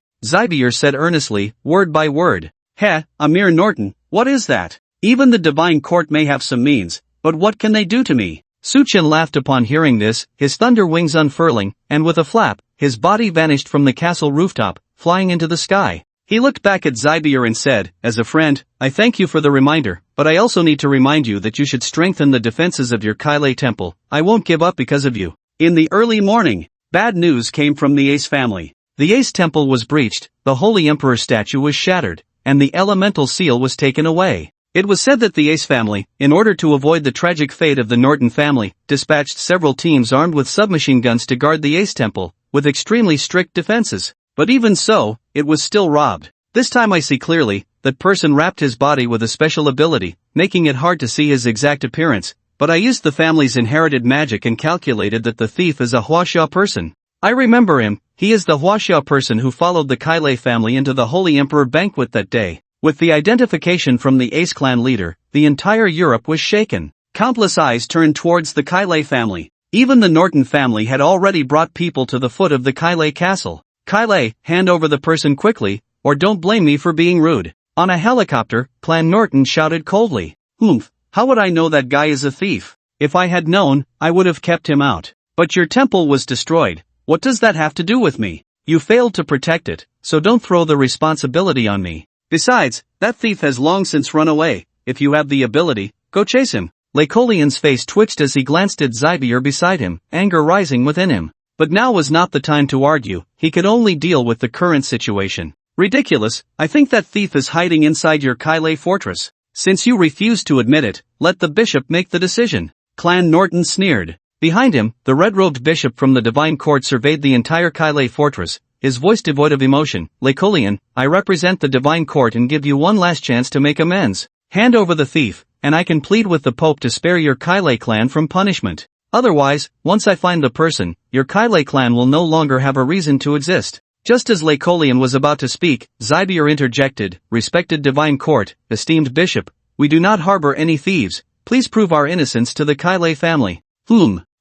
Zybier said earnestly, word by word. Amir Norton, what is that? Even the Divine Court may have some means, but what can they do to me?" Su Chen laughed upon hearing this, his thunder wings unfurling, and with a flap, his body vanished from the castle rooftop, flying into the sky. He looked back at Zybier and said, "As a friend, I thank you for the reminder, but I also need to remind you that you should strengthen the defenses of your Kylie temple. I won't give up because of you." In the early morning, bad news came from the Ace family. The Ace temple was breached, the Holy Emperor statue was shattered, and the elemental seal was taken away. It was said that the Ace family, in order to avoid the tragic fate of the Norton family, dispatched several teams armed with submachine guns to guard the Ace temple, with extremely strict defenses. But even so, it was still robbed. This time I see clearly, that person wrapped his body with a special ability, making it hard to see his exact appearance, but I used the family's inherited magic and calculated that the thief is a Huaxia person. I remember him, he is the Huaxia person who followed the Kylie family into the Holy Emperor banquet that day. With the identification from the Ace clan leader, the entire Europe was shaken. Countless eyes turned towards the Kylie family. Even the Norton family had already brought people to the foot of the Kylie castle. "Kylie, hand over the person quickly, or don't blame me for being rude." On a helicopter, Clan Norton shouted coldly. "Humph, how would I know that guy is a thief? If I had known, I would have kept him out. But your temple was destroyed. What does that have to do with me? You failed to protect it, so don't throw the responsibility on me. Besides, that thief has long since run away. If you have the ability, go chase him." Lycolian's face twitched as he glanced at Zybier beside him, anger rising within him. But now was not the time to argue, he could only deal with the current situation. "Ridiculous, I think that thief is hiding inside your Kylie fortress. Since you refuse to admit it, let the bishop make the decision." Clan Norton sneered. Behind him, the red-robed bishop from the divine court surveyed the entire Kylie fortress, his voice devoid of emotion. "Lycolian, I represent the divine court and give you one last chance to make amends. Hand over the thief, and I can plead with the Pope to spare your Kylie clan from punishment. Otherwise, once I find the person, your Kylie clan will no longer have a reason to exist." Just as Lycolian was about to speak, Zybier interjected, "Respected divine court, esteemed bishop, we do not harbor any thieves, please prove our innocence to the Kylie family."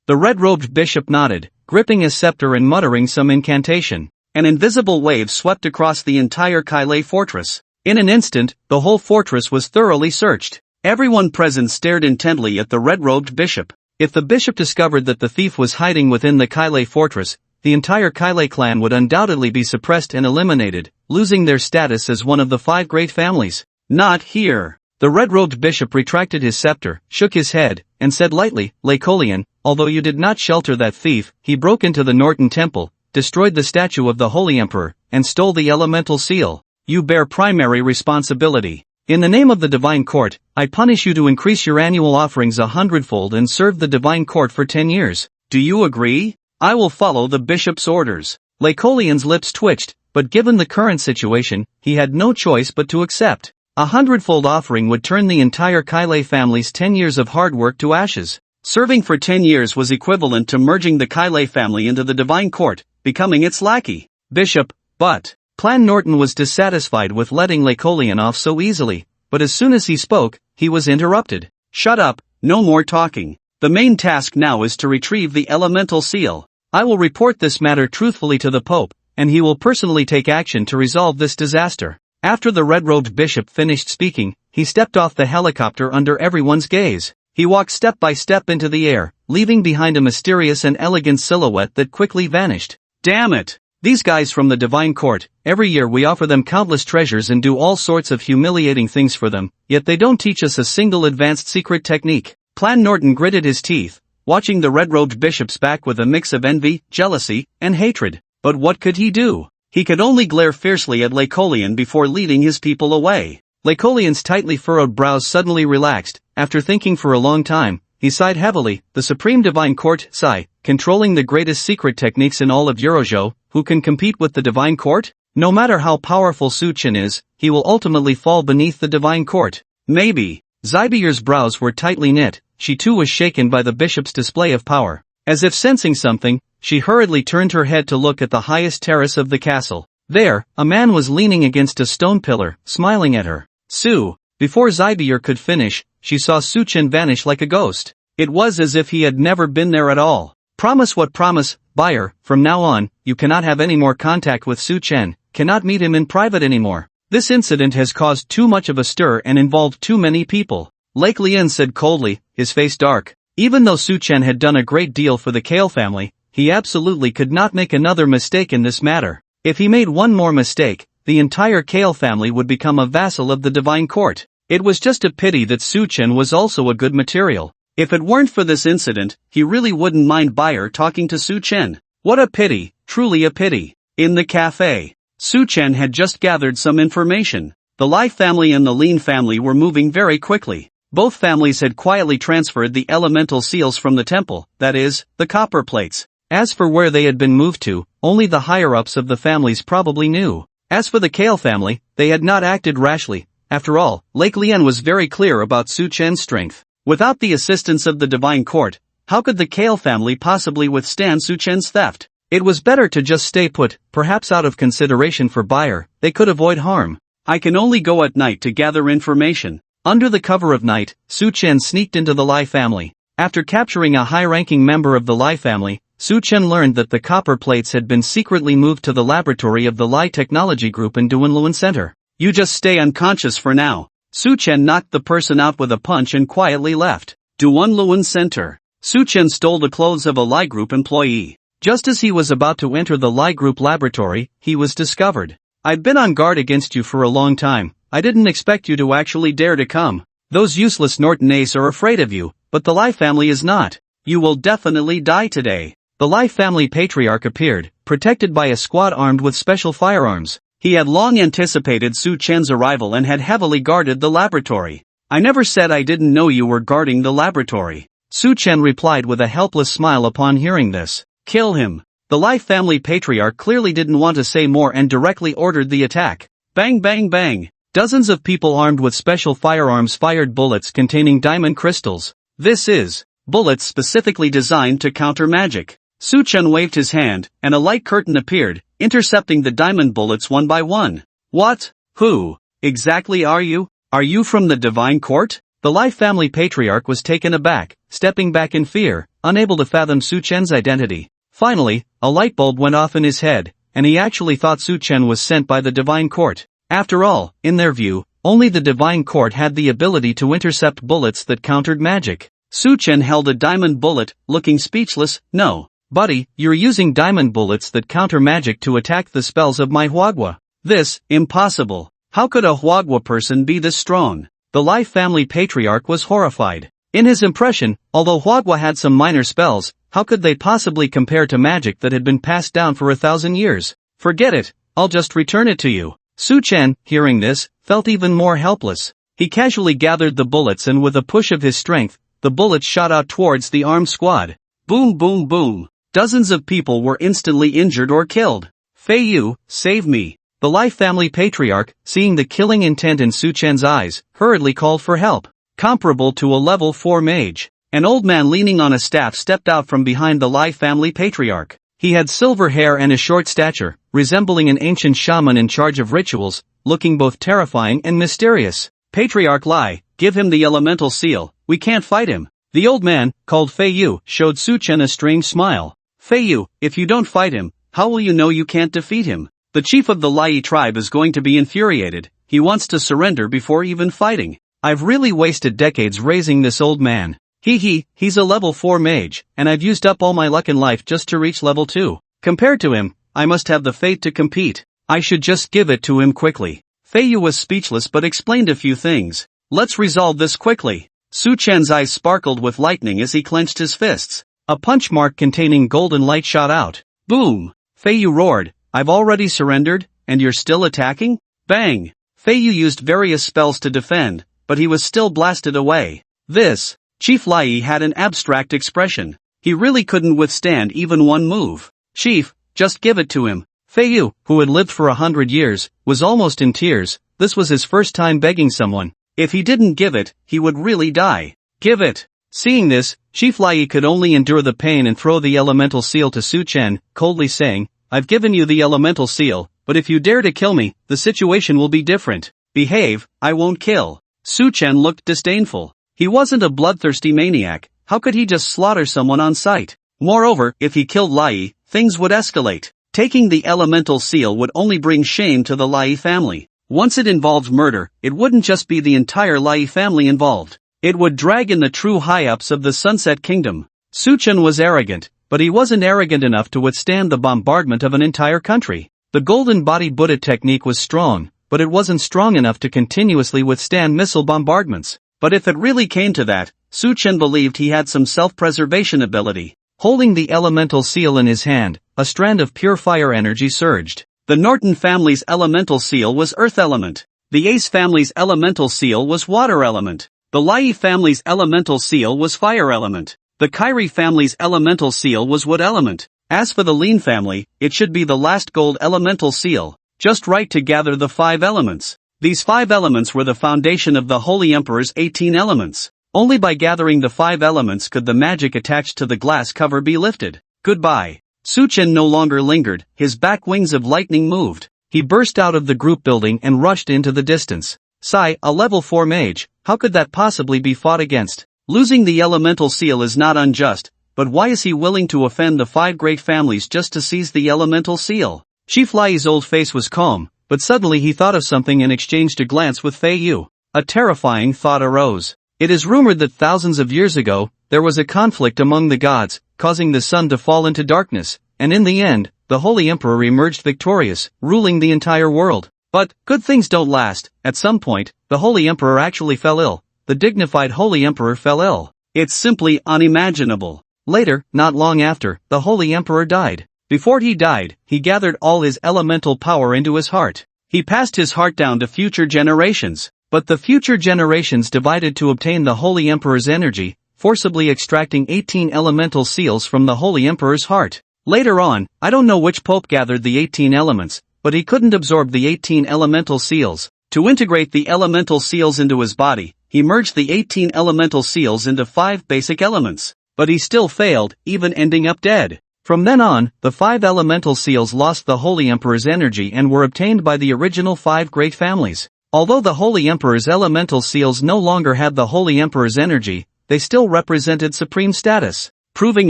The red-robed bishop nodded, gripping his scepter and muttering some incantation. An invisible wave swept across the entire Kylie fortress. In an instant, the whole fortress was thoroughly searched. Everyone present stared intently at the red-robed bishop. If the bishop discovered that the thief was hiding within the Kylie fortress, the entire Kylie clan would undoubtedly be suppressed and eliminated, losing their status as one of the 5 great families. "Not here." The red-robed bishop retracted his scepter, shook his head, and said lightly, "Lycolian, although you did not shelter that thief, he broke into the Norton temple, destroyed the statue of the Holy Emperor, and stole the elemental seal. You bear primary responsibility. In the name of the divine court, I punish you to increase your annual offerings 100-fold and serve the divine court for 10 years. Do you agree? I will follow the bishop's orders." Lycolian's lips twitched, but given the current situation, he had no choice but to accept. 100-fold offering would turn the entire Kylie family's 10 years of hard work to ashes. Serving for 10 years was equivalent to merging the Kylie family into the divine court, becoming its lackey. "Bishop, but..." Clan Norton was dissatisfied with letting Lycolian off so easily, but as soon as he spoke, he was interrupted. "Shut up, no more talking. The main task now is to retrieve the elemental seal. I will report this matter truthfully to the Pope, and he will personally take action to resolve this disaster." After the red-robed bishop finished speaking, he stepped off the helicopter under everyone's gaze. He walked step by step into the air, leaving behind a mysterious and elegant silhouette that quickly vanished. "Damn it! These guys from the divine court, every year we offer them countless treasures and do all sorts of humiliating things for them, yet they don't teach us a single advanced secret technique." Clan Norton gritted his teeth, watching the red-robed bishop's back with a mix of envy, jealousy, and hatred. But what could he do? He could only glare fiercely at Lycolian before leading his people away. Lycolian's tightly furrowed brows suddenly relaxed. After thinking for a long time, he sighed heavily. "The Supreme Divine Court, sigh, controlling the greatest secret techniques in all of Eurozhou, who can compete with the Divine Court? No matter how powerful Su Chen is, he will ultimately fall beneath the Divine Court. Maybe." Zybier's brows were tightly knit. She too was shaken by the bishop's display of power. As if sensing something, she hurriedly turned her head to look at the highest terrace of the castle. There, a man was leaning against a stone pillar, smiling at her. "Su." Before Zybier could finish, she saw Su Chen vanish like a ghost. It was as if he had never been there at all. "Promise what promise, buyer, from now on, you cannot have any more contact with Su Chen, cannot meet him in private anymore. This incident has caused too much of a stir and involved too many people." Lake Lian said coldly, his face dark. Even though Su Chen had done a great deal for the Kale family, he absolutely could not make another mistake in this matter. If he made one more mistake, the entire Kale family would become a vassal of the divine court. It was just a pity that Su Chen was also a good material. If it weren't for this incident, he really wouldn't mind Bayer talking to Su Chen. What a pity, truly a pity. In the cafe, Su Chen had just gathered some information. The Lai family and the Lin family were moving very quickly. Both families had quietly transferred the elemental seals from the temple, that is, the copper plates. As for where they had been moved to, only the higher-ups of the families probably knew. As for the Kale family, they had not acted rashly. After all, Lake Lian was very clear about Su Chen's strength. Without the assistance of the divine court, how could the Kale family possibly withstand Su Chen's theft? It was better to just stay put, perhaps out of consideration for Bayer, they could avoid harm. I can only go at night to gather information. Under the cover of night, Su Chen sneaked into the Lai family. After capturing a high-ranking member of the Lai family, Su Chen learned that the copper plates had been secretly moved to the laboratory of the Lai Technology Group in Kunlun Center. You just stay unconscious for now. Su Chen knocked the person out with a punch and quietly left. Kunlun Center. Su Chen stole the clothes of a Lai Group employee. Just as he was about to enter the Lai Group laboratory, he was discovered. I've been on guard against you for a long time. I didn't expect you to actually dare to come. Those useless Nortonese are afraid of you, but the Lai family is not. You will definitely die today. The Lai family patriarch appeared, protected by a squad armed with special firearms. He had long anticipated Su Chen's arrival and had heavily guarded the laboratory. I never said I didn't know you were guarding the laboratory. Su Chen replied with a helpless smile upon hearing this. Kill him. The Lai family patriarch clearly didn't want to say more and directly ordered the attack. Bang bang bang. Dozens of people armed with special firearms fired bullets containing diamond crystals. This is bullets specifically designed to counter magic. Su Chen waved his hand, and a light curtain appeared, intercepting the diamond bullets one by one. What? Who exactly are you? Are you from the divine court? The Lai family patriarch was taken aback, stepping back in fear, unable to fathom Su Chen's identity. Finally, a light bulb went off in his head, and he actually thought Su Chen was sent by the divine court. After all, in their view, only the divine court had the ability to intercept bullets that countered magic. Su Chen held a diamond bullet, looking speechless. No, buddy, you're using diamond bullets that counter magic to attack the spells of my Huagua. This, impossible. How could a Huagua person be this strong? The Lai family patriarch was horrified. In his impression, although Huagua had some minor spells, how could they possibly compare to magic that had been passed down for 1,000 years? Forget it, I'll just return it to you. Su Chen, hearing this, felt even more helpless. He casually gathered the bullets and with a push of his strength, the bullets shot out towards the armed squad. Boom boom boom. Dozens of people were instantly injured or killed. Fei Yu, save me. The Lai family patriarch, seeing the killing intent in Su Chen's eyes, hurriedly called for help. Comparable to a level 4 mage. An old man leaning on a staff stepped out from behind the Lai family patriarch. He had silver hair and a short stature, resembling an ancient shaman in charge of rituals, looking both terrifying and mysterious. Patriarch Lai, give him the elemental seal, we can't fight him. The old man, called Fei Yu, showed Su Chen a strange smile. Fei Yu, if you don't fight him, how will you know you can't defeat him? The chief of the Lai tribe is going to be infuriated. He wants to surrender before even fighting. I've really wasted decades raising this old man. He's a level 4 mage, and I've used up all my luck in life just to reach level 2. Compared to him, I must have the fate to compete. I should just give it to him quickly. Fei Yu was speechless but explained a few things. Let's resolve this quickly. Su Chen's eyes sparkled with lightning as he clenched his fists. A punch mark containing golden light shot out. Boom! Fei Yu roared, I've already surrendered, and you're still attacking? Bang! Fei Yu used various spells to defend, but he was still blasted away. This Chief Lai had an abstract expression. He really couldn't withstand even one move. Chief, just give it to him. Fei Yu, who had lived for 100 years, was almost in tears. This was his first time begging someone. If he didn't give it, he would really die. Give it. Seeing this, Chief Lai could only endure the pain and throw the elemental seal to Su Chen, coldly saying, I've given you the elemental seal, but if you dare to kill me, the situation will be different. Behave, I won't kill. Su Chen looked disdainful. He wasn't a bloodthirsty maniac. How could he just slaughter someone on sight? Moreover, if he killed Lai, things would escalate. Taking the elemental seal would only bring shame to the Lai family. Once it involved murder, it wouldn't just be the entire Lai family involved. It would drag in the true high-ups of the Sunset Kingdom. Su Chen was arrogant, but he wasn't arrogant enough to withstand the bombardment of an entire country. The golden body Buddha technique was strong, but it wasn't strong enough to continuously withstand missile bombardments. But if it really came to that, Su Chen believed he had some self-preservation ability. Holding the elemental seal in his hand, a strand of pure fire energy surged. The Norton family's elemental seal was earth element. The Ace family's elemental seal was water element. The Lai family's elemental seal was fire element. The Kylie family's elemental seal was wood element. As for the Lin family, it should be the last gold elemental seal, just right to gather the 5 elements. These 5 elements were the foundation of the Holy Emperor's 18 elements. Only by gathering the 5 elements could the magic attached to the glass cover be lifted. Goodbye. Su Chen no longer lingered, his back wings of lightning moved. He burst out of the group building and rushed into the distance. Sai, a level 4 mage, how could that possibly be fought against? Losing the elemental seal is not unjust, but why is he willing to offend the 5 great families just to seize the elemental seal? Chief Lai's old face was calm, but suddenly he thought of something and exchanged a glance with Fei Yu. A terrifying thought arose. It is rumored that thousands of years ago, there was a conflict among the gods, causing the sun to fall into darkness, and in the end, the Holy Emperor emerged victorious, ruling the entire world. But, good things don't last. At some point, the Holy Emperor actually fell ill. The dignified Holy Emperor fell ill. It's simply unimaginable. Later, not long after, the Holy Emperor died. Before he died, he gathered all his elemental power into his heart. He passed his heart down to future generations. But the future generations divided to obtain the Holy Emperor's energy, forcibly extracting 18 elemental seals from the Holy Emperor's heart. Later on, I don't know which pope gathered the 18 elements, but he couldn't absorb the 18 elemental seals. To integrate the elemental seals into his body, he merged the 18 elemental seals into 5 basic elements. But he still failed, even ending up dead. From then on, the 5 elemental seals lost the Holy Emperor's energy and were obtained by the original 5 great families. Although the Holy Emperor's elemental seals no longer had the Holy Emperor's energy, they still represented supreme status, proving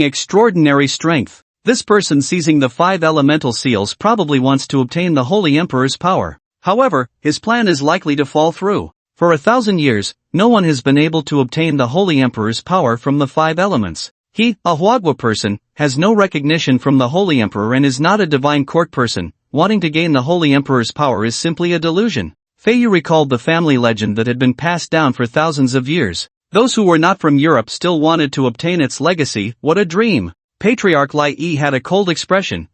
extraordinary strength. This person seizing the 5 elemental seals probably wants to obtain the Holy Emperor's power. However, his plan is likely to fall through. For 1,000 years, no one has been able to obtain the Holy Emperor's power from the 5 elements. He, a Huagua person, has no recognition from the Holy Emperor and is not a divine court person. Wanting to gain the Holy Emperor's power is simply a delusion. Fei Yu recalled the family legend that had been passed down for thousands of years. Those who were not from Europe still wanted to obtain its legacy. What a dream! Patriarch Lai Yi had a cold expression.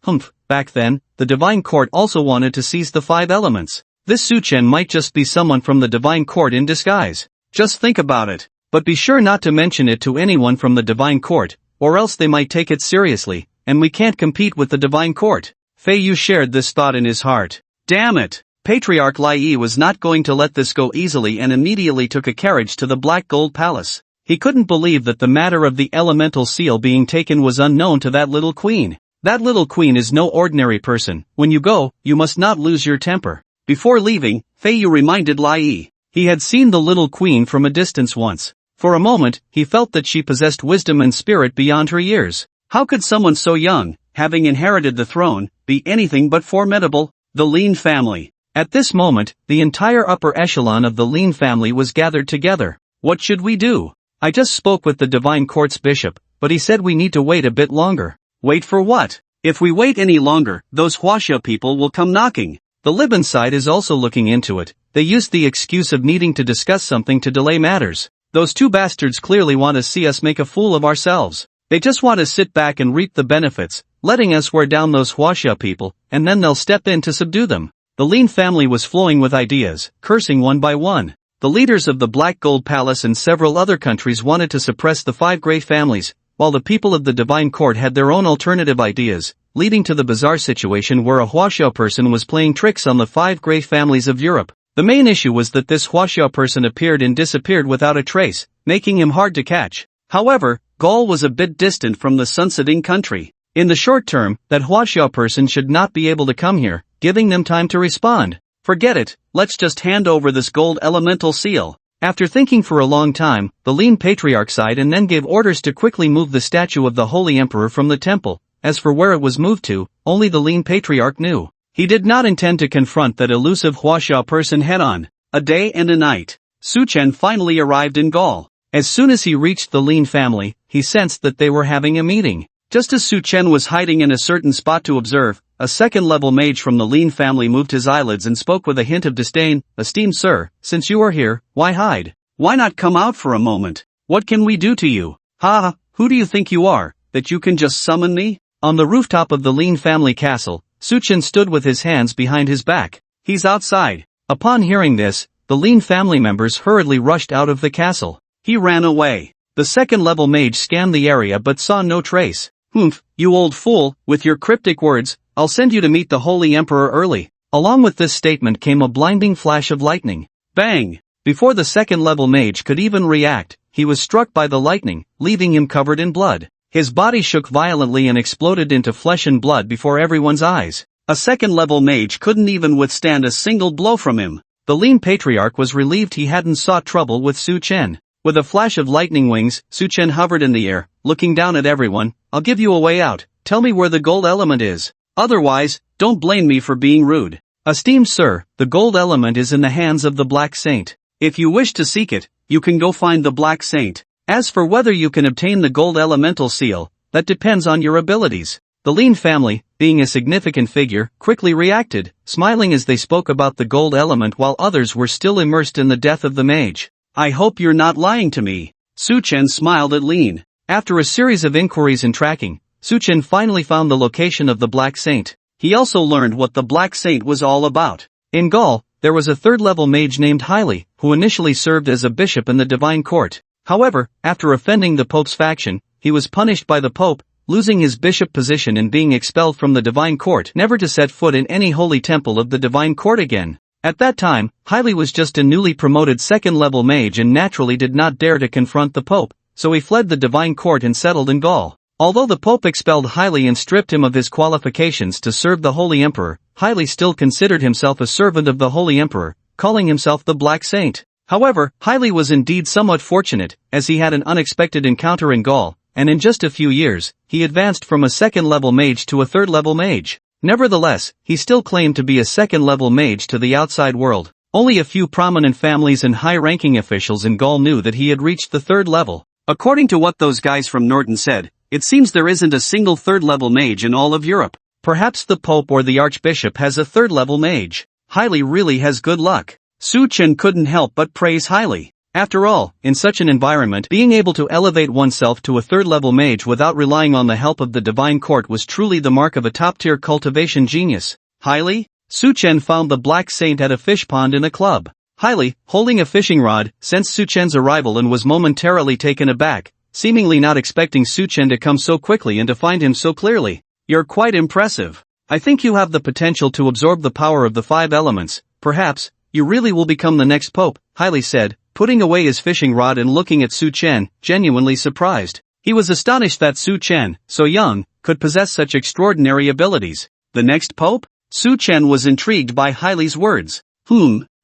Back then, the divine court also wanted to seize the 5 elements. This Su Chen might just be someone from the divine court in disguise. Just think about it. But be sure not to mention it to anyone from the divine court, or else they might take it seriously, and we can't compete with the divine court. Fei Yu shared this thought in his heart. Damn it! Patriarch Lai Yi was not going to let this go easily and immediately took a carriage to the Black Gold Palace. He couldn't believe that the matter of the elemental seal being taken was unknown to that little queen. That little queen is no ordinary person. When you go, you must not lose your temper. Before leaving, Fei Yu reminded Lai Yi. He had seen the little queen from a distance once. For a moment, he felt that she possessed wisdom and spirit beyond her years. How could someone so young, having inherited the throne, be anything but formidable? The Lin family. At this moment, the entire upper echelon of the Lin family was gathered together. What should we do? I just spoke with the Divine Court's bishop, but he said we need to wait a bit longer. Wait for what? If we wait any longer, those Huaxia people will come knocking. The Liban side is also looking into it. They used the excuse of needing to discuss something to delay matters. Those 2 bastards clearly want to see us make a fool of ourselves. They just want to sit back and reap the benefits, letting us wear down those Huaxia people, and then they'll step in to subdue them. The Lin family was flowing with ideas, cursing one by one. The leaders of the Black Gold Palace and several other countries wanted to suppress the 5 great families, while the people of the Divine Court had their own alternative ideas, leading to the bizarre situation where a Huaxia person was playing tricks on the 5 great families of Europe. The main issue was that this Huaxia person appeared and disappeared without a trace, making him hard to catch. However, Gaul was a bit distant from the sunsetting country. In the short term, that Huaxia person should not be able to come here, giving them time to respond. Forget it, let's just hand over this gold elemental seal. After thinking for a long time, the Lin Patriarch sighed and then gave orders to quickly move the statue of the Holy Emperor from the temple. As for where it was moved to, only the Lin Patriarch knew. He did not intend to confront that elusive Huaxia person head-on. A day and a night. Su Chen finally arrived in Gaul. As soon as he reached the Lin family, he sensed that they were having a meeting. Just as Su Chen was hiding in a certain spot to observe, a second-level mage from the Lin family moved his eyelids and spoke with a hint of disdain. "Esteemed sir, since you are here, why hide? Why not come out for a moment? What can we do to you? Ha ha, who do you think you are, that you can just summon me?" On the rooftop of the Lin family castle, Su Chen stood with his hands behind his back. "He's outside." Upon hearing this, the Lin family members hurriedly rushed out of the castle. He ran away. The second-level mage scanned the area but saw no trace. "Humph, you old fool, with your cryptic words, I'll send you to meet the Holy Emperor early." Along with this statement came a blinding flash of lightning. Bang! Before the second-level mage could even react, he was struck by the lightning, leaving him covered in blood. His body shook violently and exploded into flesh and blood before everyone's eyes. A second-level mage couldn't even withstand a single blow from him. The Lin patriarch was relieved he hadn't sought trouble with Su Chen. With a flash of lightning wings, Su Chen hovered in the air, looking down at everyone. "I'll give you a way out. Tell me where the gold element is. Otherwise, don't blame me for being rude." "Esteemed sir, the gold element is in the hands of the Black Saint. If you wish to seek it, you can go find the Black Saint. As for whether you can obtain the gold elemental seal, that depends on your abilities." The Lin family, being a significant figure, quickly reacted, smiling as they spoke about the gold element while others were still immersed in the death of the mage. "I hope you're not lying to me." Su Chen smiled at Lin. After a series of inquiries and tracking, Su Chen finally found the location of the Black Saint. He also learned what the Black Saint was all about. In Gaul, there was a third-level mage named Kylie, who initially served as a bishop in the divine court. However, after offending the Pope's faction, he was punished by the Pope, losing his bishop position and being expelled from the divine court, never to set foot in any holy temple of the divine court again. At that time, Kylie was just a newly promoted second-level mage and naturally did not dare to confront the Pope, so he fled the divine court and settled in Gaul. Although the Pope expelled Kylie and stripped him of his qualifications to serve the Holy Emperor, Kylie still considered himself a servant of the Holy Emperor, calling himself the Black Saint. However, Kylie was indeed somewhat fortunate, as he had an unexpected encounter in Gaul, and in just a few years, he advanced from a second-level mage to a third-level mage. Nevertheless, he still claimed to be a second-level mage to the outside world. Only a few prominent families and high-ranking officials in Gaul knew that he had reached the third level. According to what those guys from Norton said, it seems there isn't a single third-level mage in all of Europe. Perhaps the Pope or the Archbishop has a third-level mage. Kylie really has good luck. Su Chen couldn't help but praise Kylie. After all, in such an environment, being able to elevate oneself to a third-level mage without relying on the help of the divine court was truly the mark of a top-tier cultivation genius. Kylie? Su Chen found the Black Saint at a fish pond in a club. Kylie, holding a fishing rod, sensed Su Chen's arrival and was momentarily taken aback, seemingly not expecting Su Chen to come so quickly and to find him so clearly. "You're quite impressive. I think you have the potential to absorb the power of the 5 elements. Perhaps, you really will become the next pope," Kylie said, putting away his fishing rod and looking at Su Chen, genuinely surprised. He was astonished that Su Chen, so young, could possess such extraordinary abilities. "The next pope?" Su Chen was intrigued by Kylie's words.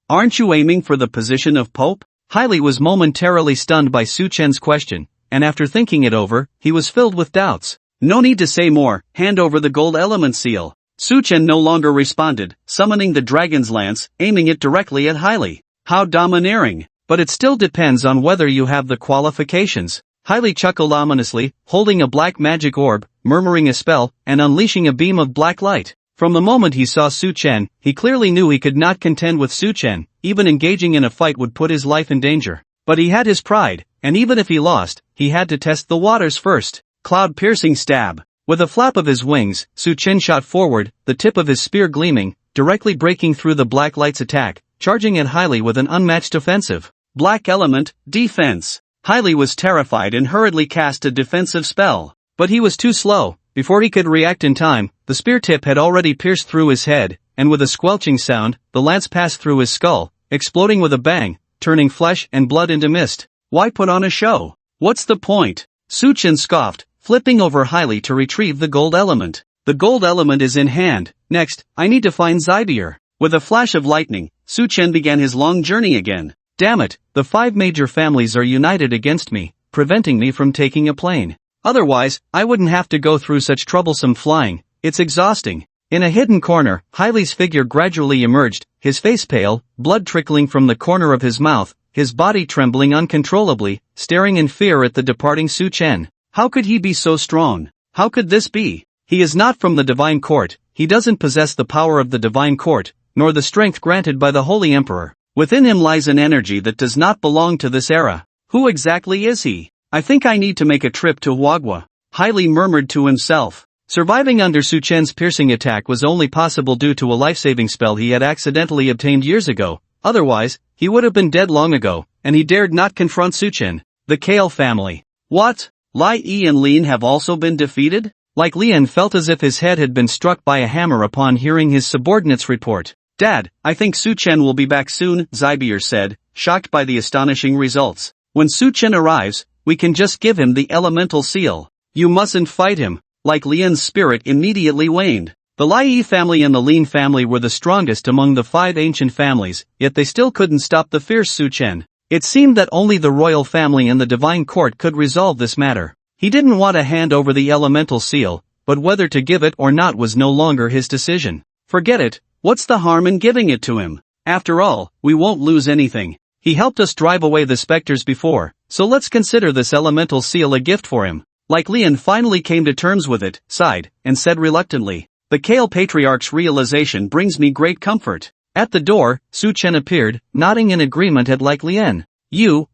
Aren't you aiming for the position of pope?" Kylie was momentarily stunned by Su Chen's question, and after thinking it over, he was filled with doubts. "No need to say more, hand over the gold element seal." Su Chen no longer responded, summoning the dragon's lance, aiming it directly at Kylie. "How domineering. But it still depends on whether you have the qualifications." Kylie chuckled ominously, holding a black magic orb, murmuring a spell, and unleashing a beam of black light. From the moment he saw Su Chen, he clearly knew he could not contend with Su Chen. Even engaging in a fight would put his life in danger. But he had his pride, and even if he lost, he had to test the waters first. Cloud-piercing stab. With a flap of his wings, Su Chen shot forward, the tip of his spear gleaming, directly breaking through the black light's attack, charging at Kylie with an unmatched offensive. Black element, defense. Kylie was terrified and hurriedly cast a defensive spell. But he was too slow. Before he could react in time, the spear tip had already pierced through his head, and with a squelching sound, the lance passed through his skull, exploding with a bang, turning flesh and blood into mist. "Why put on a show? What's the point?" Su Chen scoffed, flipping over Kylie to retrieve the gold element. "The gold element is in hand. Next, I need to find Zybier." With a flash of lightning, Su Chen began his long journey again. "Damn it, the 5 major families are united against me, preventing me from taking a plane. Otherwise, I wouldn't have to go through such troublesome flying. It's exhausting." In a hidden corner, Kylie's figure gradually emerged, his face pale, blood trickling from the corner of his mouth, his body trembling uncontrollably, staring in fear at the departing Su Chen. How could he be so strong? How could this be? He is not from the divine court, he doesn't possess the power of the divine court, nor the strength granted by the Holy Emperor. Within him lies an energy that does not belong to this era. Who exactly is he? I think I need to make a trip to Huagua. Kylie murmured to himself. Surviving under Su Chen's piercing attack was only possible due to a life-saving spell he had accidentally obtained years ago, otherwise, he would have been dead long ago, and he dared not confront Su Chen. The Kale family. What? Lai Yi and Lin have also been defeated? Like Lian felt as if his head had been struck by a hammer upon hearing his subordinate's report. Dad, I think Su Chen will be back soon, Zybier said, shocked by the astonishing results. When Su Chen arrives, we can just give him the elemental seal. You mustn't fight him. Like Lian's spirit immediately waned. The Lai Yi family and the Lin family were the strongest among the 5 ancient families, yet they still couldn't stop the fierce Su Chen. It seemed that only the royal family and the divine court could resolve this matter. He didn't want to hand over the elemental seal, but whether to give it or not was no longer his decision. Forget it, what's the harm in giving it to him? After all, we won't lose anything. He helped us drive away the specters before, so let's consider this elemental seal a gift for him. Like Lian finally came to terms with it, sighed, and said reluctantly, the Kale Patriarch's realization brings me great comfort. At the door, Su Chen appeared, nodding in agreement at Like Lian.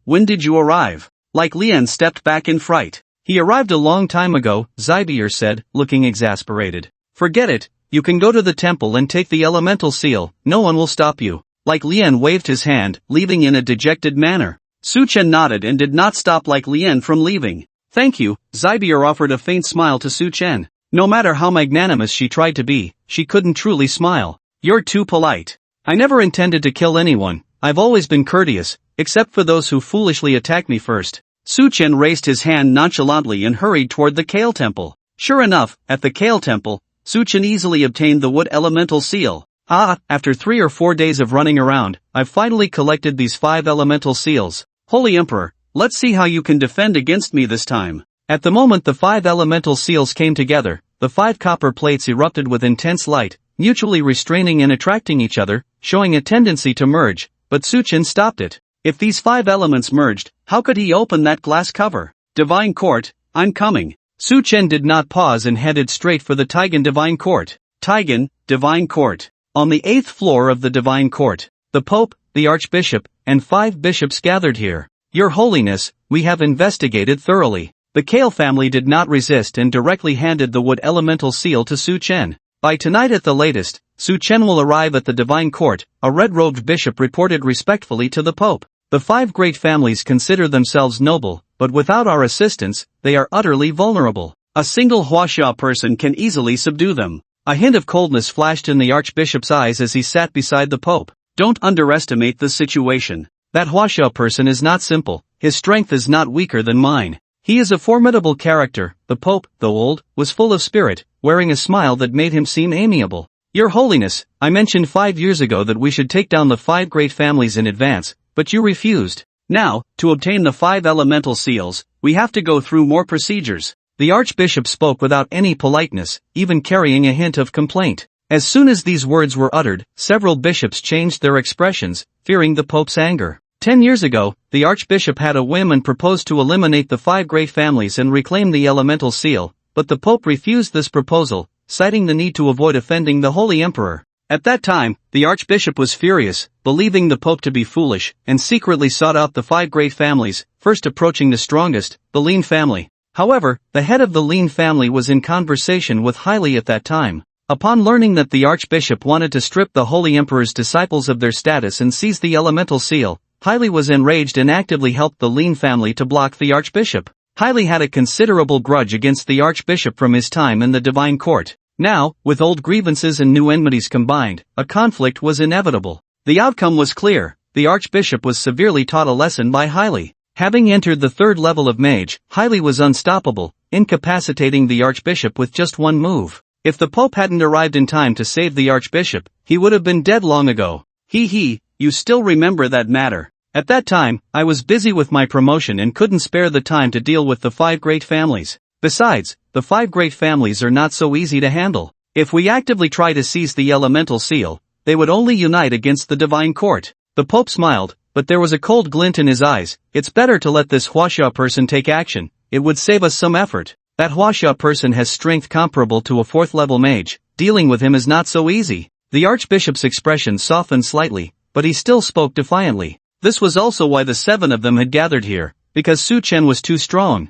When did you arrive? Like Lian stepped back in fright. He arrived a long time ago, Zybier said, looking exasperated. Forget it, you can go to the temple and take the elemental seal, no one will stop you. Like Lian waved his hand, leaving in a dejected manner. Su Chen nodded and did not stop Like Lian from leaving. Thank you, Zybier offered a faint smile to Su Chen. No matter how magnanimous she tried to be, she couldn't truly smile. You're too polite. I never intended to kill anyone, I've always been courteous, except for those who foolishly attacked me first. Su Chen raised his hand nonchalantly and hurried toward the Kale Temple. Sure enough, at the Kale Temple, Su Chen easily obtained the wood elemental seal. After 3 or 4 days of running around, I've finally collected these 5 elemental seals. Holy Emperor, let's see how you can defend against me this time. At the moment the 5 elemental seals came together, the 5 copper plates erupted with intense light, mutually restraining and attracting each other, showing a tendency to merge, but Su Chen stopped it. If these 5 elements merged, how could he open that glass cover? Divine Court, I'm coming. Su Chen did not pause and headed straight for the Taigan Divine Court. Taigan, Divine Court. On the 8th floor of the Divine Court, the Pope, the Archbishop, and 5 bishops gathered here. Your Holiness, we have investigated thoroughly. The Kale family did not resist and directly handed the wood elemental seal to Su Chen. By tonight at the latest, Su Chen will arrive at the Divine Court, a red-robed bishop reported respectfully to the Pope. The 5 great families consider themselves noble, but without our assistance, they are utterly vulnerable. A single Huaxia person can easily subdue them. A hint of coldness flashed in the Archbishop's eyes as he sat beside the Pope. Don't underestimate the situation. That Huaxia person is not simple, his strength is not weaker than mine. He is a formidable character. The Pope, though old, was full of spirit, wearing a smile that made him seem amiable. Your Holiness, I mentioned 5 years ago that we should take down the 5 great families in advance, but you refused. Now, to obtain the 5 elemental seals, we have to go through more procedures. The Archbishop spoke without any politeness, even carrying a hint of complaint. As soon as these words were uttered, several bishops changed their expressions, fearing the Pope's anger. 10 years ago, the Archbishop had a whim and proposed to eliminate the 5 great families and reclaim the elemental seal, but the Pope refused this proposal, citing the need to avoid offending the Holy Emperor. At that time, the Archbishop was furious, believing the Pope to be foolish, and secretly sought out the 5 great families, first approaching the strongest, the Lin family. However, the head of the Lin family was in conversation with Kylie at that time. Upon learning that the Archbishop wanted to strip the Holy Emperor's disciples of their status and seize the elemental seal, Kylie was enraged and actively helped the Lin family to block the Archbishop. Kylie had a considerable grudge against the Archbishop from his time in the Divine Court. Now, with old grievances and new enmities combined, a conflict was inevitable. The outcome was clear. The Archbishop was severely taught a lesson by Kylie. Having entered the 3rd level of mage, Kylie was unstoppable, incapacitating the Archbishop with just one move. If the Pope hadn't arrived in time to save the Archbishop, he would have been dead long ago. You still remember that matter. At that time, I was busy with my promotion and couldn't spare the time to deal with the 5 great families. Besides, the 5 great families are not so easy to handle. If we actively try to seize the elemental seal, they would only unite against the Divine Court. The Pope smiled, but there was a cold glint in his eyes. It's better to let this Huaxia person take action, it would save us some effort. That Huaxia person has strength comparable to a 4th level mage. Dealing with him is not so easy. The archbishop's expression softened slightly, but he still spoke defiantly. This was also why the 7 of them had gathered here, because Su Chen was too strong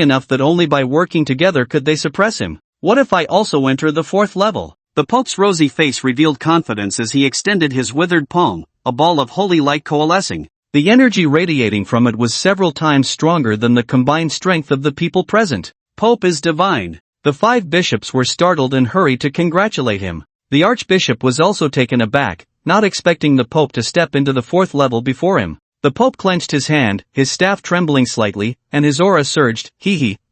enough that only by working together could they suppress him. What if I also enter the 4th level? The Pope's rosy face revealed confidence as he extended his withered palm, a ball of holy light coalescing. The energy radiating from it was several times stronger than the combined strength of the people present. Pope is divine. The 5 bishops were startled and hurried to congratulate him. The archbishop was also taken aback, not expecting the Pope to step into the 4th level before him. The Pope clenched his hand, his staff trembling slightly, and his aura surged.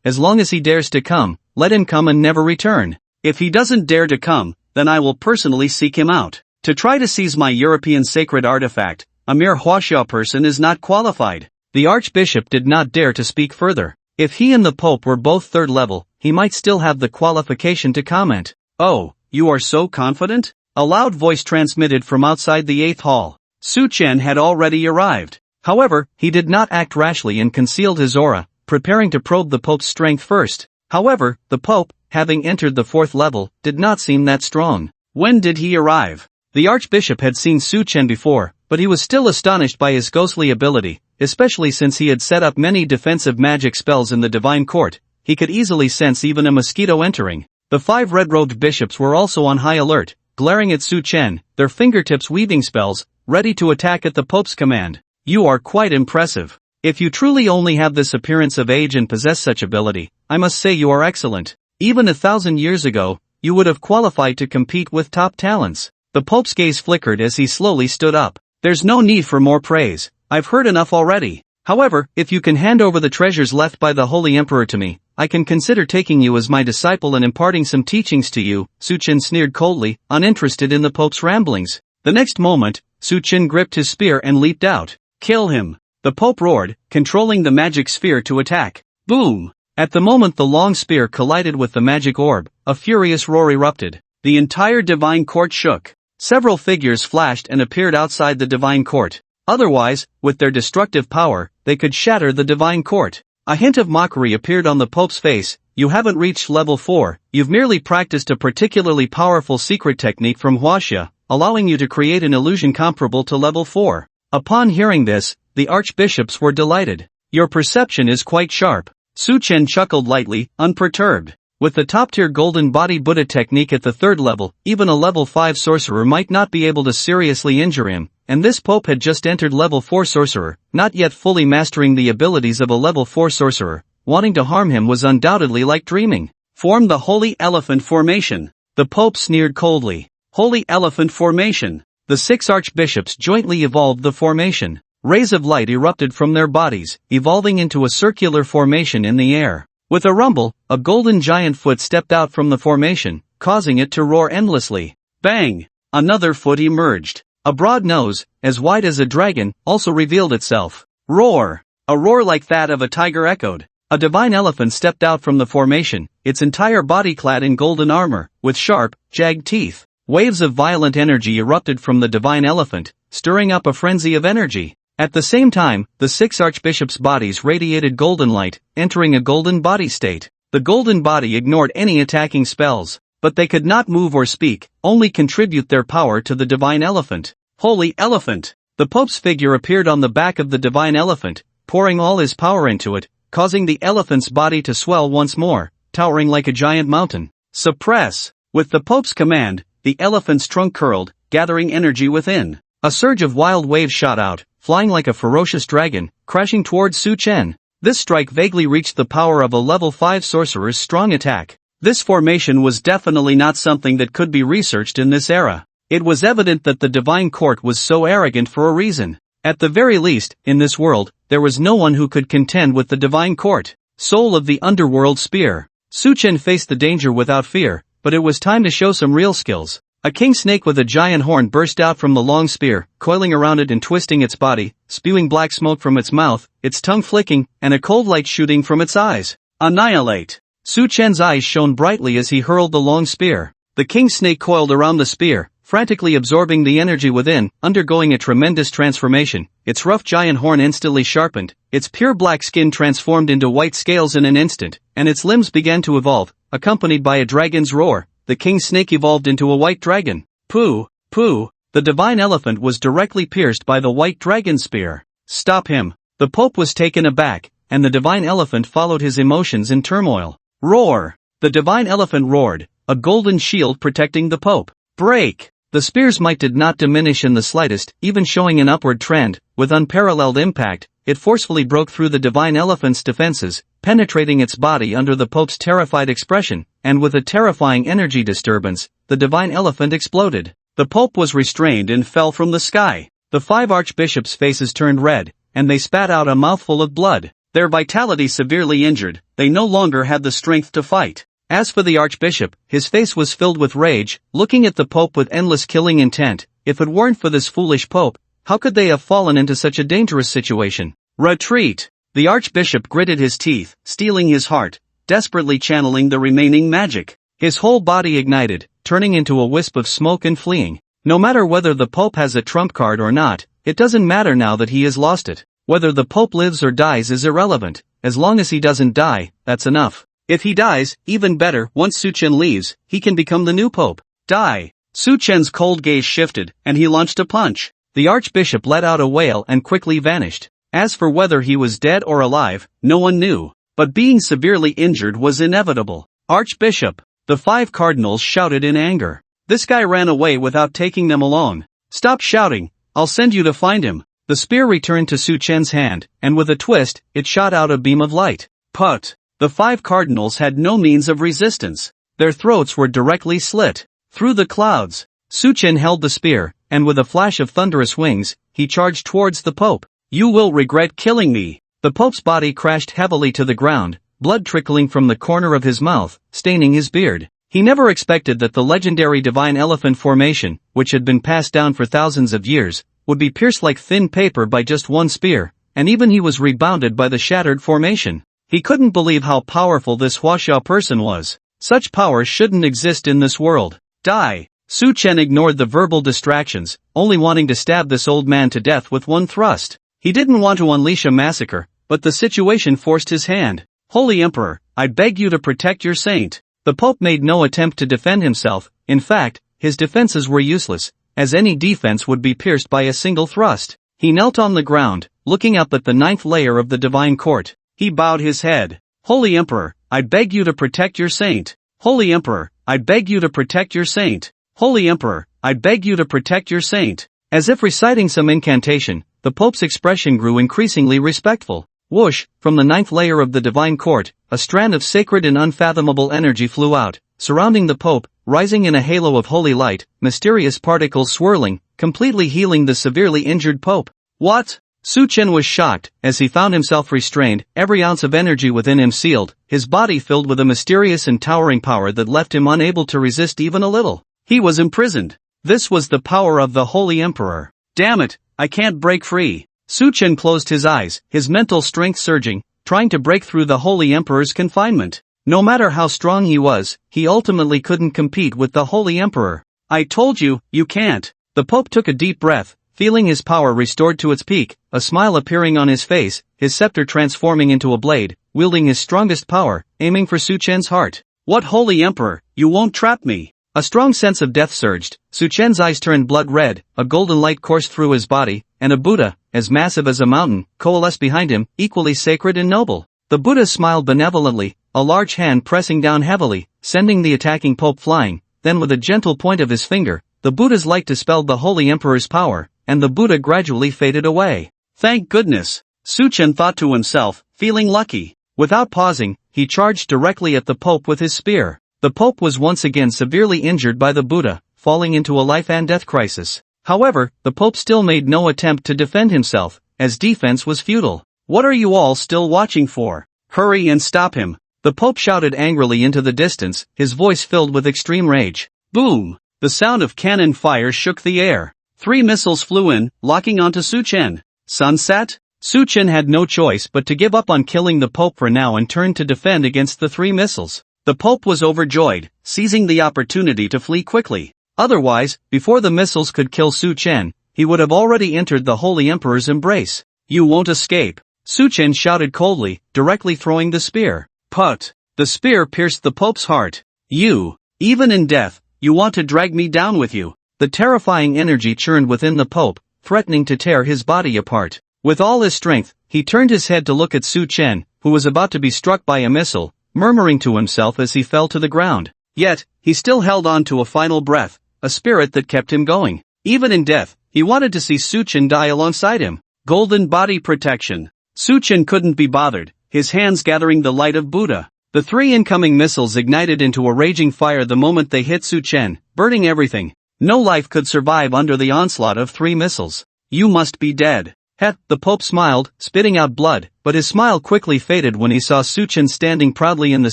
As long as he dares to come, let him come and never return. If he doesn't dare to come, then I will personally seek him out. To try to seize my European sacred artifact, a mere Huaxia person is not qualified. The archbishop did not dare to speak further. If he and the Pope were both 3rd level, he might still have the qualification to comment. Oh, you are so confident? A loud voice transmitted from outside the 8th hall. Su Chen had already arrived. However, he did not act rashly and concealed his aura, preparing to probe the Pope's strength first. However, the Pope, having entered the 4th level, did not seem that strong. When did he arrive? The archbishop had seen Su Chen before, but he was still astonished by his ghostly ability, especially since he had set up many defensive magic spells in the divine court. He could easily sense even a mosquito entering. The 5 red-robed bishops were also on high alert, glaring at Su Chen, their fingertips weaving spells, ready to attack at the Pope's command. You are quite impressive. If you truly only have this appearance of age and possess such ability, I must say you are excellent. Even 1,000 years ago, you would have qualified to compete with top talents. The Pope's gaze flickered as he slowly stood up. There's no need for more praise. I've heard enough already. However, if you can hand over the treasures left by the Holy Emperor to me, I can consider taking you as my disciple and imparting some teachings to you. Su Chen sneered coldly, uninterested in the Pope's ramblings. The next moment, Su Chen gripped his spear and leaped out. Kill him! The Pope roared, controlling the magic sphere to attack. Boom! At the moment the long spear collided with the magic orb, a furious roar erupted. The entire divine court shook. Several figures flashed and appeared outside the divine court. Otherwise, with their destructive power, they could shatter the divine court. A hint of mockery appeared on the Pope's face. You haven't reached level 4, you've merely practiced a particularly powerful secret technique from Huaxia, allowing you to create an illusion comparable to level 4. Upon hearing this, the archbishops were delighted. Your perception is quite sharp. Su Chen chuckled lightly, unperturbed. With the top-tier golden body Buddha technique at the 3rd level, even a level 5 sorcerer might not be able to seriously injure him, and this Pope had just entered level 4 sorcerer, not yet fully mastering the abilities of a level 4 sorcerer. Wanting to harm him was undoubtedly like dreaming. Form the Holy Elephant Formation. The Pope sneered coldly. Holy Elephant Formation. The 6 archbishops jointly evolved the formation. Rays of light erupted from their bodies, evolving into a circular formation in the air. With a rumble, a golden giant foot stepped out from the formation, causing it to roar endlessly. Bang! Another foot emerged. A broad nose, as wide as a dragon, also revealed itself. Roar! A roar like that of a tiger echoed. A divine elephant stepped out from the formation, its entire body clad in golden armor, with sharp, jagged teeth. Waves of violent energy erupted from the divine elephant, stirring up a frenzy of energy. At the same time, the 6 archbishops' bodies radiated golden light, entering a golden body state. The golden body ignored any attacking spells, but they could not move or speak, only contribute their power to the divine elephant. Holy Elephant! The Pope's figure appeared on the back of the divine elephant, pouring all his power into it, causing the elephant's body to swell once more, towering like a giant mountain. Suppress! With the Pope's command, the elephant's trunk curled, gathering energy within. A surge of wild waves shot out, flying like a ferocious dragon, crashing towards Su Chen. This strike vaguely reached the power of a level 5 sorcerer's strong attack. This formation was definitely not something that could be researched in this era. It was evident that the divine court was so arrogant for a reason. At the very least, in this world, there was no one who could contend with the divine court. Soul of the underworld spear. Su Chen faced the danger without fear, but it was time to show some real skills. A king snake with a giant horn burst out from the long spear, coiling around it and twisting its body, spewing black smoke from its mouth, its tongue flicking, and a cold light shooting from its eyes. Annihilate! Su Chen's eyes shone brightly as he hurled the long spear. The king snake coiled around the spear, frantically absorbing the energy within, undergoing a tremendous transformation. Its rough giant horn instantly sharpened, its pure black skin transformed into white scales in an instant, and its limbs began to evolve, accompanied by a dragon's roar. The king's snake evolved into a white dragon. Pooh, pooh, the divine elephant was directly pierced by the white dragon's spear. Stop him. The Pope was taken aback, and the divine elephant followed his emotions in turmoil. Roar! The divine elephant roared, a golden shield protecting the Pope. Break! The spear's might did not diminish in the slightest, even showing an upward trend. With unparalleled impact, it forcefully broke through the divine elephant's defenses, penetrating its body under the Pope's terrified expression, and with a terrifying energy disturbance, the divine elephant exploded. The Pope was restrained and fell from the sky. The 5 archbishops' faces turned red, and they spat out a mouthful of blood. Their vitality severely injured, they no longer had the strength to fight. As for the archbishop, his face was filled with rage, looking at the Pope with endless killing intent. If it weren't for this foolish Pope, how could they have fallen into such a dangerous situation? Retreat! The archbishop gritted his teeth, steeling his heart, desperately channeling the remaining magic. His whole body ignited, turning into a wisp of smoke and fleeing. No matter whether the Pope has a trump card or not, it doesn't matter now that he has lost it. Whether the Pope lives or dies is irrelevant. As long as he doesn't die, that's enough. If he dies, even better. Once Su Chen leaves, he can become the new Pope. Die! Su Chen's cold gaze shifted, and he launched a punch. The archbishop let out a wail and quickly vanished. As for whether he was dead or alive, no one knew. But being severely injured was inevitable. Archbishop! The 5 cardinals shouted in anger. This guy ran away without taking them along. Stop shouting, I'll send you to find him. The spear returned to Su Chen's hand, and with a twist, it shot out a beam of light. Put! The 5 cardinals had no means of resistance. Their throats were directly slit. Through the clouds, Su Chen held the spear, and with a flash of thunderous wings, he charged towards the Pope. You will regret killing me. The Pope's body crashed heavily to the ground, blood trickling from the corner of his mouth, staining his beard. He never expected that the legendary divine elephant formation, which had been passed down for thousands of years, would be pierced like thin paper by just one spear, and even he was rebounded by the shattered formation. He couldn't believe how powerful this Huaxia person was. Such power shouldn't exist in this world. Die! Su Chen ignored the verbal distractions, only wanting to stab this old man to death with one thrust. He didn't want to unleash a massacre, but the situation forced his hand. Holy Emperor, I beg you to protect your saint. The Pope made no attempt to defend himself. In fact, his defenses were useless, as any defense would be pierced by a single thrust. He knelt on the ground, looking up at the 9th layer of the divine court. He bowed his head. Holy Emperor, I beg you to protect your saint. Holy Emperor, I beg you to protect your saint. Holy Emperor, I beg you to protect your saint. As if reciting some incantation, the Pope's expression grew increasingly respectful. Whoosh, from the 9th layer of the divine court, a strand of sacred and unfathomable energy flew out, surrounding the Pope, rising in a halo of holy light, mysterious particles swirling, completely healing the severely injured Pope. What? Su Chen was shocked, as he found himself restrained, every ounce of energy within him sealed, his body filled with a mysterious and towering power that left him unable to resist even a little. He was imprisoned. This was the power of the Holy Emperor. Damn it, I can't break free. Su Chen closed his eyes, his mental strength surging, trying to break through the Holy Emperor's confinement. No matter how strong he was, he ultimately couldn't compete with the Holy Emperor. I told you, you can't. The Pope took a deep breath, feeling his power restored to its peak, a smile appearing on his face, his scepter transforming into a blade, wielding his strongest power, aiming for Su Chen's heart. What Holy Emperor, you won't trap me. A strong sense of death surged, Su Chen's eyes turned blood red, a golden light coursed through his body, and a Buddha, as massive as a mountain, coalesced behind him, equally sacred and noble. The Buddha smiled benevolently, a large hand pressing down heavily, sending the attacking Pope flying. Then with a gentle point of his finger, the Buddha's light dispelled the Holy Emperor's power, and the Buddha gradually faded away. Thank goodness, Su Chen thought to himself, feeling lucky. Without pausing, he charged directly at the Pope with his spear. The Pope was once again severely injured by the Buddha, falling into a life and death crisis. However, the Pope still made no attempt to defend himself, as defense was futile. What are you all still watching for? Hurry and stop him. The Pope shouted angrily into the distance, his voice filled with extreme rage. Boom! The sound of cannon fire shook the air. 3 missiles flew in, locking onto Su Chen. Sunset? Su Chen had no choice but to give up on killing the Pope for now and turn to defend against the 3 missiles. The Pope was overjoyed, seizing the opportunity to flee quickly. Otherwise, before the missiles could kill Su Chen, he would have already entered the Holy Emperor's embrace. You won't escape. Su Chen shouted coldly, directly throwing the spear. Put! The spear pierced the Pope's heart. You, even in death, you want to drag me down with you. The terrifying energy churned within the Pope, threatening to tear his body apart. With all his strength, he turned his head to look at Su Chen, who was about to be struck by a missile, murmuring to himself as he fell to the ground. Yet, he still held on to a final breath, a spirit that kept him going. Even in death, he wanted to see Su Chen die alongside him. Golden body protection. Su Chen couldn't be bothered, his hands gathering the light of Buddha. The 3 incoming missiles ignited into a raging fire the moment they hit Su Chen, burning everything. No life could survive under the onslaught of 3 missiles. You must be dead. Het, the Pope smiled, spitting out blood, but his smile quickly faded when he saw Su Chen standing proudly in the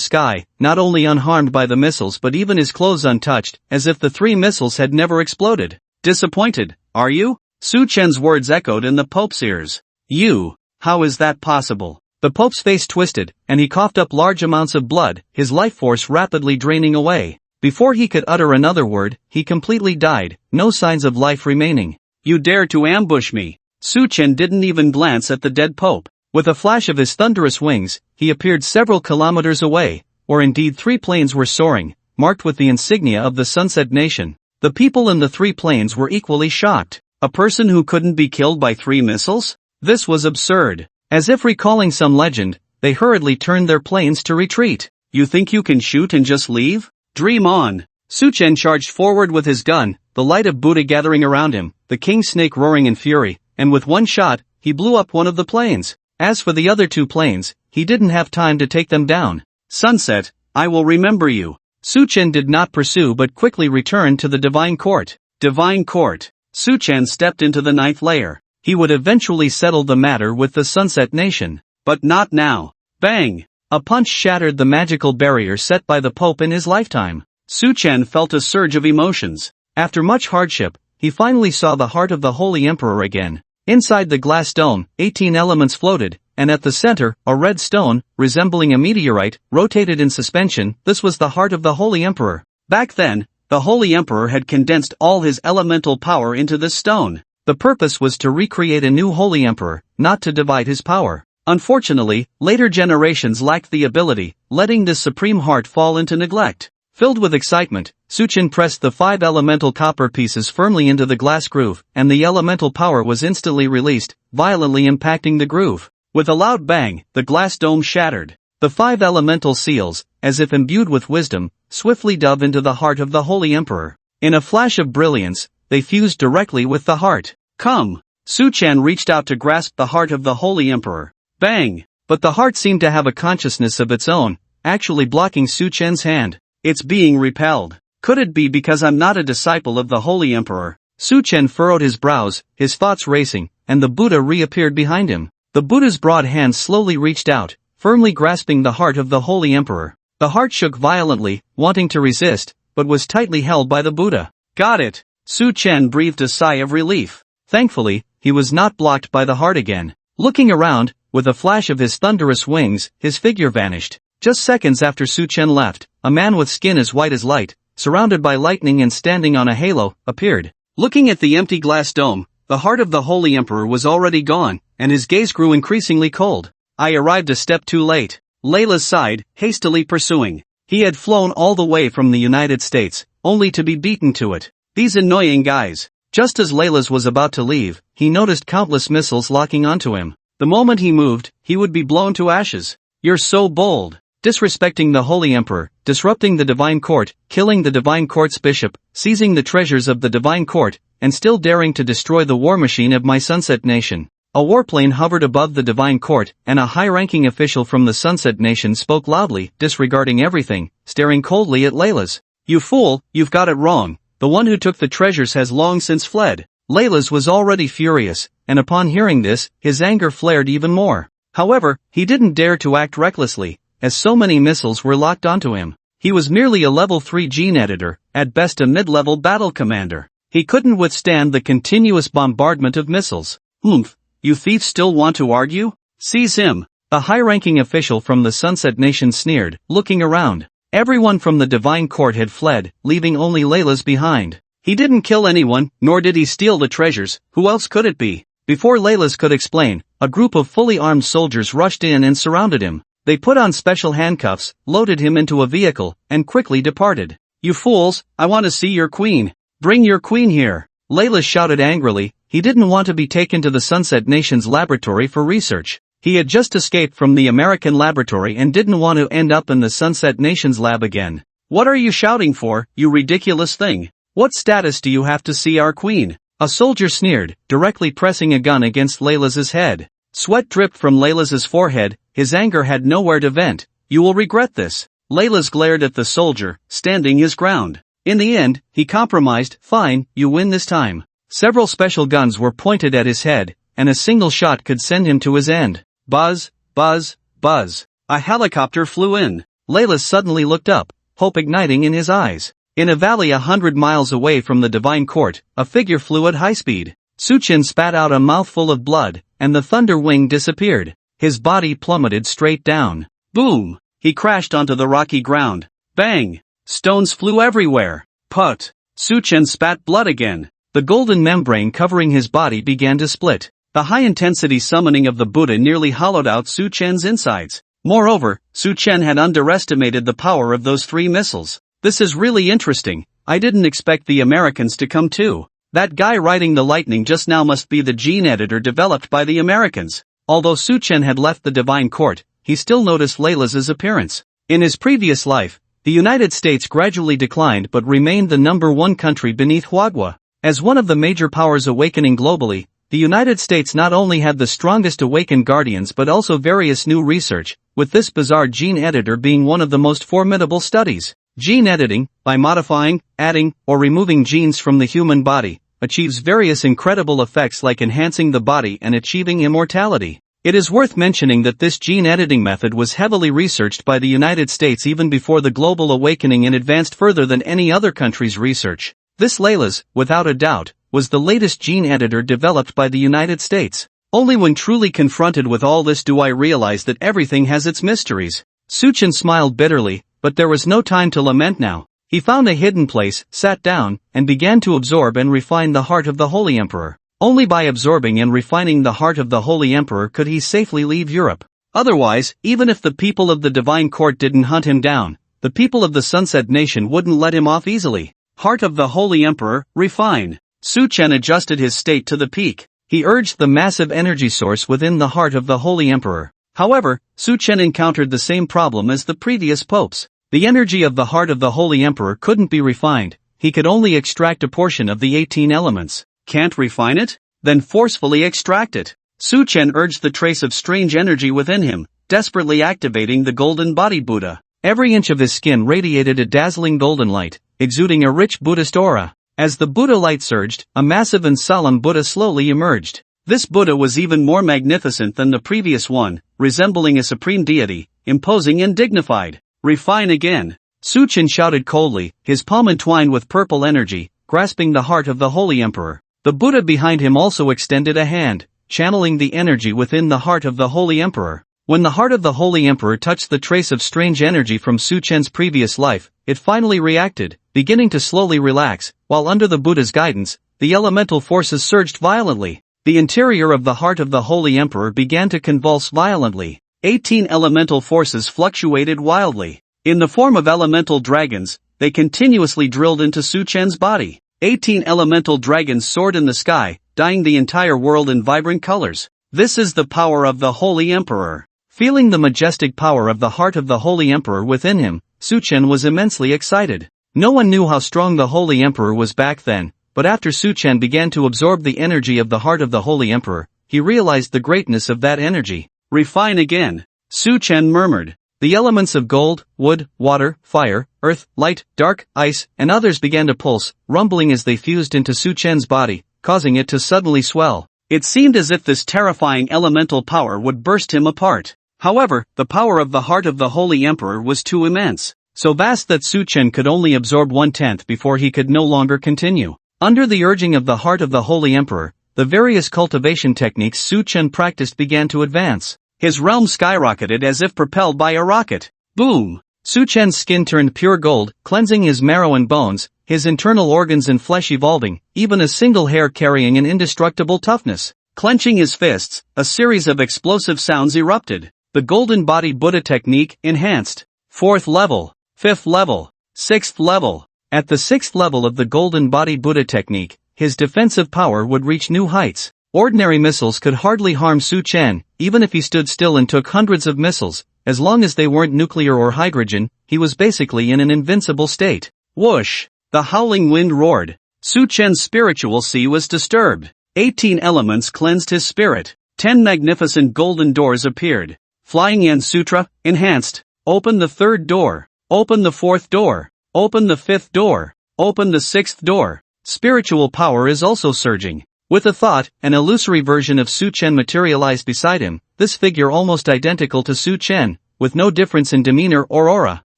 sky, not only unharmed by the missiles but even his clothes untouched, as if the 3 missiles had never exploded. Disappointed, are you? Su Chen's words echoed in the Pope's ears. You? How is that possible? The Pope's face twisted, and he coughed up large amounts of blood, his life force rapidly draining away. Before he could utter another word, he completely died, no signs of life remaining. You dare to ambush me? Su Chen didn't even glance at the dead Pope. With a flash of his thunderous wings, he appeared several kilometers away, or indeed 3 planes were soaring, marked with the insignia of the Sunset Nation. The people in the 3 planes were equally shocked. A person who couldn't be killed by 3 missiles? This was absurd. As if recalling some legend, they hurriedly turned their planes to retreat. You think you can shoot and just leave? Dream on. Su Chen charged forward with his gun, the light of Buddha gathering around him, the king snake roaring in fury, and with one shot, he blew up one of the planes. As for the other 2 planes, he didn't have time to take them down. Sunset, I will remember you. Su Chen did not pursue but quickly returned to the Divine Court. Divine Court. Su Chen stepped into the 9th layer. He would eventually settle the matter with the Sunset Nation. But not now. Bang! A punch shattered the magical barrier set by the Pope in his lifetime. Su Chen felt a surge of emotions. After much hardship, he finally saw the heart of the Holy Emperor again. Inside the glass dome, 18 elements floated, and at the center, a red stone, resembling a meteorite, rotated in suspension. This was the heart of the Holy Emperor. Back then, the Holy Emperor had condensed all his elemental power into this stone. The purpose was to recreate a new Holy Emperor, not to divide his power. Unfortunately, later generations lacked the ability, letting this supreme heart fall into neglect. Filled with excitement, Su Chen pressed the 5 elemental copper pieces firmly into the glass groove, and the elemental power was instantly released, violently impacting the groove. With a loud bang, the glass dome shattered. The 5 elemental seals, as if imbued with wisdom, swiftly dove into the heart of the Holy Emperor. In a flash of brilliance, they fused directly with the heart. Come! Su Chen reached out to grasp the heart of the Holy Emperor. Bang! But the heart seemed to have a consciousness of its own, actually blocking Su Chen's hand. It's being repelled. Could it be because I'm not a disciple of the Holy Emperor? Su Chen furrowed his brows, his thoughts racing, and the Buddha reappeared behind him. The Buddha's broad hand slowly reached out, firmly grasping the heart of the Holy Emperor. The heart shook violently, wanting to resist, but was tightly held by the Buddha. Got it! Su Chen breathed a sigh of relief. Thankfully, he was not blocked by the heart again. Looking around, with a flash of his thunderous wings, his figure vanished. Just seconds after Su Chen left, a man with skin as white as light, surrounded by lightning and standing on a halo, appeared. Looking at the empty glass dome, the heart of the Holy Emperor was already gone, and his gaze grew increasingly cold. I arrived a step too late. Layla sighed, hastily pursuing. He had flown all the way from the United States, only to be beaten to it. These annoying guys. Just as Layla's was about to leave, he noticed countless missiles locking onto him. The moment he moved, he would be blown to ashes. You're so bold. Disrespecting the Holy Emperor, disrupting the Divine Court, killing the Divine Court's bishop, seizing the treasures of the Divine Court, and still daring to destroy the war machine of my Sunset Nation. A warplane hovered above the Divine Court, and a high-ranking official from the Sunset Nation spoke loudly, disregarding everything, staring coldly at Layla's. You fool, you've got it wrong. The one who took the treasures has long since fled. Layla's was already furious, and upon hearing this, his anger flared even more. However, he didn't dare to act recklessly, as so many missiles were locked onto him. He was merely a level 3 gene editor, at best a mid-level battle commander. He couldn't withstand the continuous bombardment of missiles. Oomph, you thieves still want to argue? Seize him. The high-ranking official from the Sunset Nation sneered, looking around. Everyone from the Divine Court had fled, leaving only Layla's behind. He didn't kill anyone, nor did he steal the treasures. Who else could it be? Before Laylas could explain, a group of fully armed soldiers rushed in and surrounded him. They put on special handcuffs, loaded him into a vehicle, and quickly departed. You fools, I want to see your queen. Bring your queen here. Laylas shouted angrily. He didn't want to be taken to the Sunset Nation's laboratory for research. He had just escaped from the American laboratory and didn't want to end up in the Sunset Nation's lab again. What are you shouting for, you ridiculous thing? What status do you have to see our queen? A soldier sneered, directly pressing a gun against Laylas's head. Sweat dripped from Laylas's forehead. His anger had nowhere to vent. You will regret this. Laylas glared at the soldier, standing his ground. In the end, he compromised. Fine, you win this time. Several special guns were pointed at his head, and a single shot could send him to his end. Buzz, buzz, buzz. A helicopter flew in. Laylas suddenly looked up, hope igniting in his eyes. In a valley 100 miles away from the Divine Court, a figure flew at high speed. Suchin spat out a mouthful of blood, and the thunder wing disappeared. His body plummeted straight down. Boom! He crashed onto the rocky ground. Bang! Stones flew everywhere. Put! Suchin spat blood again. The golden membrane covering his body began to split. The high-intensity summoning of the Buddha nearly hollowed out Su Chen's insides. Moreover, Su Chen had underestimated the power of those 3 missiles. This is really interesting. I didn't expect the Americans to come too. That guy riding the lightning just now must be the gene editor developed by the Americans. Although Su Chen had left the Divine Court, he still noticed Laylas's appearance. In his previous life, the United States gradually declined but remained the #1 country beneath Huagua. As one of the major powers awakening globally, the United States not only had the strongest awakened guardians but also various new research, with this bizarre gene editor being one of the most formidable studies. Gene editing, by modifying, adding, or removing genes from the human body, achieves various incredible effects like enhancing the body and achieving immortality. It is worth mentioning that this gene editing method was heavily researched by the United States even before the global awakening and advanced further than any other country's research. This Laylas, without a doubt, was the latest gene editor developed by the United States. Only when truly confronted with all this do I realize that everything has its mysteries. Suchin smiled bitterly, but there was no time to lament now. He found a hidden place, sat down, and began to absorb and refine the heart of the Holy Emperor. Only by absorbing and refining the heart of the Holy Emperor could he safely leave Europe. Otherwise, even if the people of the Divine Court didn't hunt him down, the people of the Sunset Nation wouldn't let him off easily. Heart of the Holy Emperor, refine. Su Chen adjusted his state to the peak. He urged the massive energy source within the heart of the Holy Emperor. However, Su Chen encountered the same problem as the previous popes. The energy of the heart of the Holy Emperor couldn't be refined. He could only extract a portion of the 18 elements. Can't refine it? Then forcefully extract it. Su Chen urged the trace of strange energy within him, desperately activating the golden body Buddha. Every inch of his skin radiated a dazzling golden light, exuding a rich Buddhist aura. As the Buddha light surged, a massive and solemn Buddha slowly emerged. This Buddha was even more magnificent than the previous one, resembling a supreme deity, imposing and dignified. Refine again. Su Chen shouted coldly, his palm entwined with purple energy, grasping the heart of the Holy Emperor. The Buddha behind him also extended a hand, channeling the energy within the heart of the Holy Emperor. When the heart of the Holy Emperor touched the trace of strange energy from Su Chen's previous life, it finally reacted, beginning to slowly relax, while under the Buddha's guidance, the elemental forces surged violently. The interior of the heart of the Holy Emperor began to convulse violently. 18 elemental forces fluctuated wildly. In the form of elemental dragons, they continuously drilled into Su Chen's body. 18 elemental dragons soared in the sky, dyeing the entire world in vibrant colors. This is the power of the Holy Emperor. Feeling the majestic power of the heart of the Holy Emperor within him, Su Chen was immensely excited. No one knew how strong the Holy Emperor was back then, but after Su Chen began to absorb the energy of the heart of the Holy Emperor, he realized the greatness of that energy. Refine again. Su Chen murmured. The elements of gold, wood, water, fire, earth, light, dark, ice, and others began to pulse, rumbling as they fused into Su Chen's body, causing it to suddenly swell. It seemed as if this terrifying elemental power would burst him apart. However, the power of the heart of the Holy Emperor was too immense, so vast that Su Chen could only absorb 1/10 before he could no longer continue. Under the urging of the heart of the Holy Emperor, the various cultivation techniques Su Chen practiced began to advance. His realm skyrocketed as if propelled by a rocket. Boom! Su Chen's skin turned pure gold, cleansing his marrow and bones, his internal organs and flesh evolving, even a single hair carrying an indestructible toughness. Clenching his fists, a series of explosive sounds erupted. The Golden Body Buddha technique enhanced. 4th level, 5th level, 6th level. At the 6th level of the Golden Body Buddha technique, his defensive power would reach new heights. Ordinary missiles could hardly harm Su Chen, even if he stood still and took hundreds of missiles. As long as they weren't nuclear or hydrogen, he was basically in an invincible state. Whoosh! The howling wind roared. Su Chen's spiritual sea was disturbed. 18 elements cleansed his spirit. 10 magnificent golden doors appeared. Flying Yen Sutra, enhanced. Open the 3rd door. Open the 4th door. Open the 5th door. Open the 6th door. Spiritual power is also surging. With a thought, an illusory version of Su Chen materialized beside him, this figure almost identical to Su Chen, with no difference in demeanor or aura.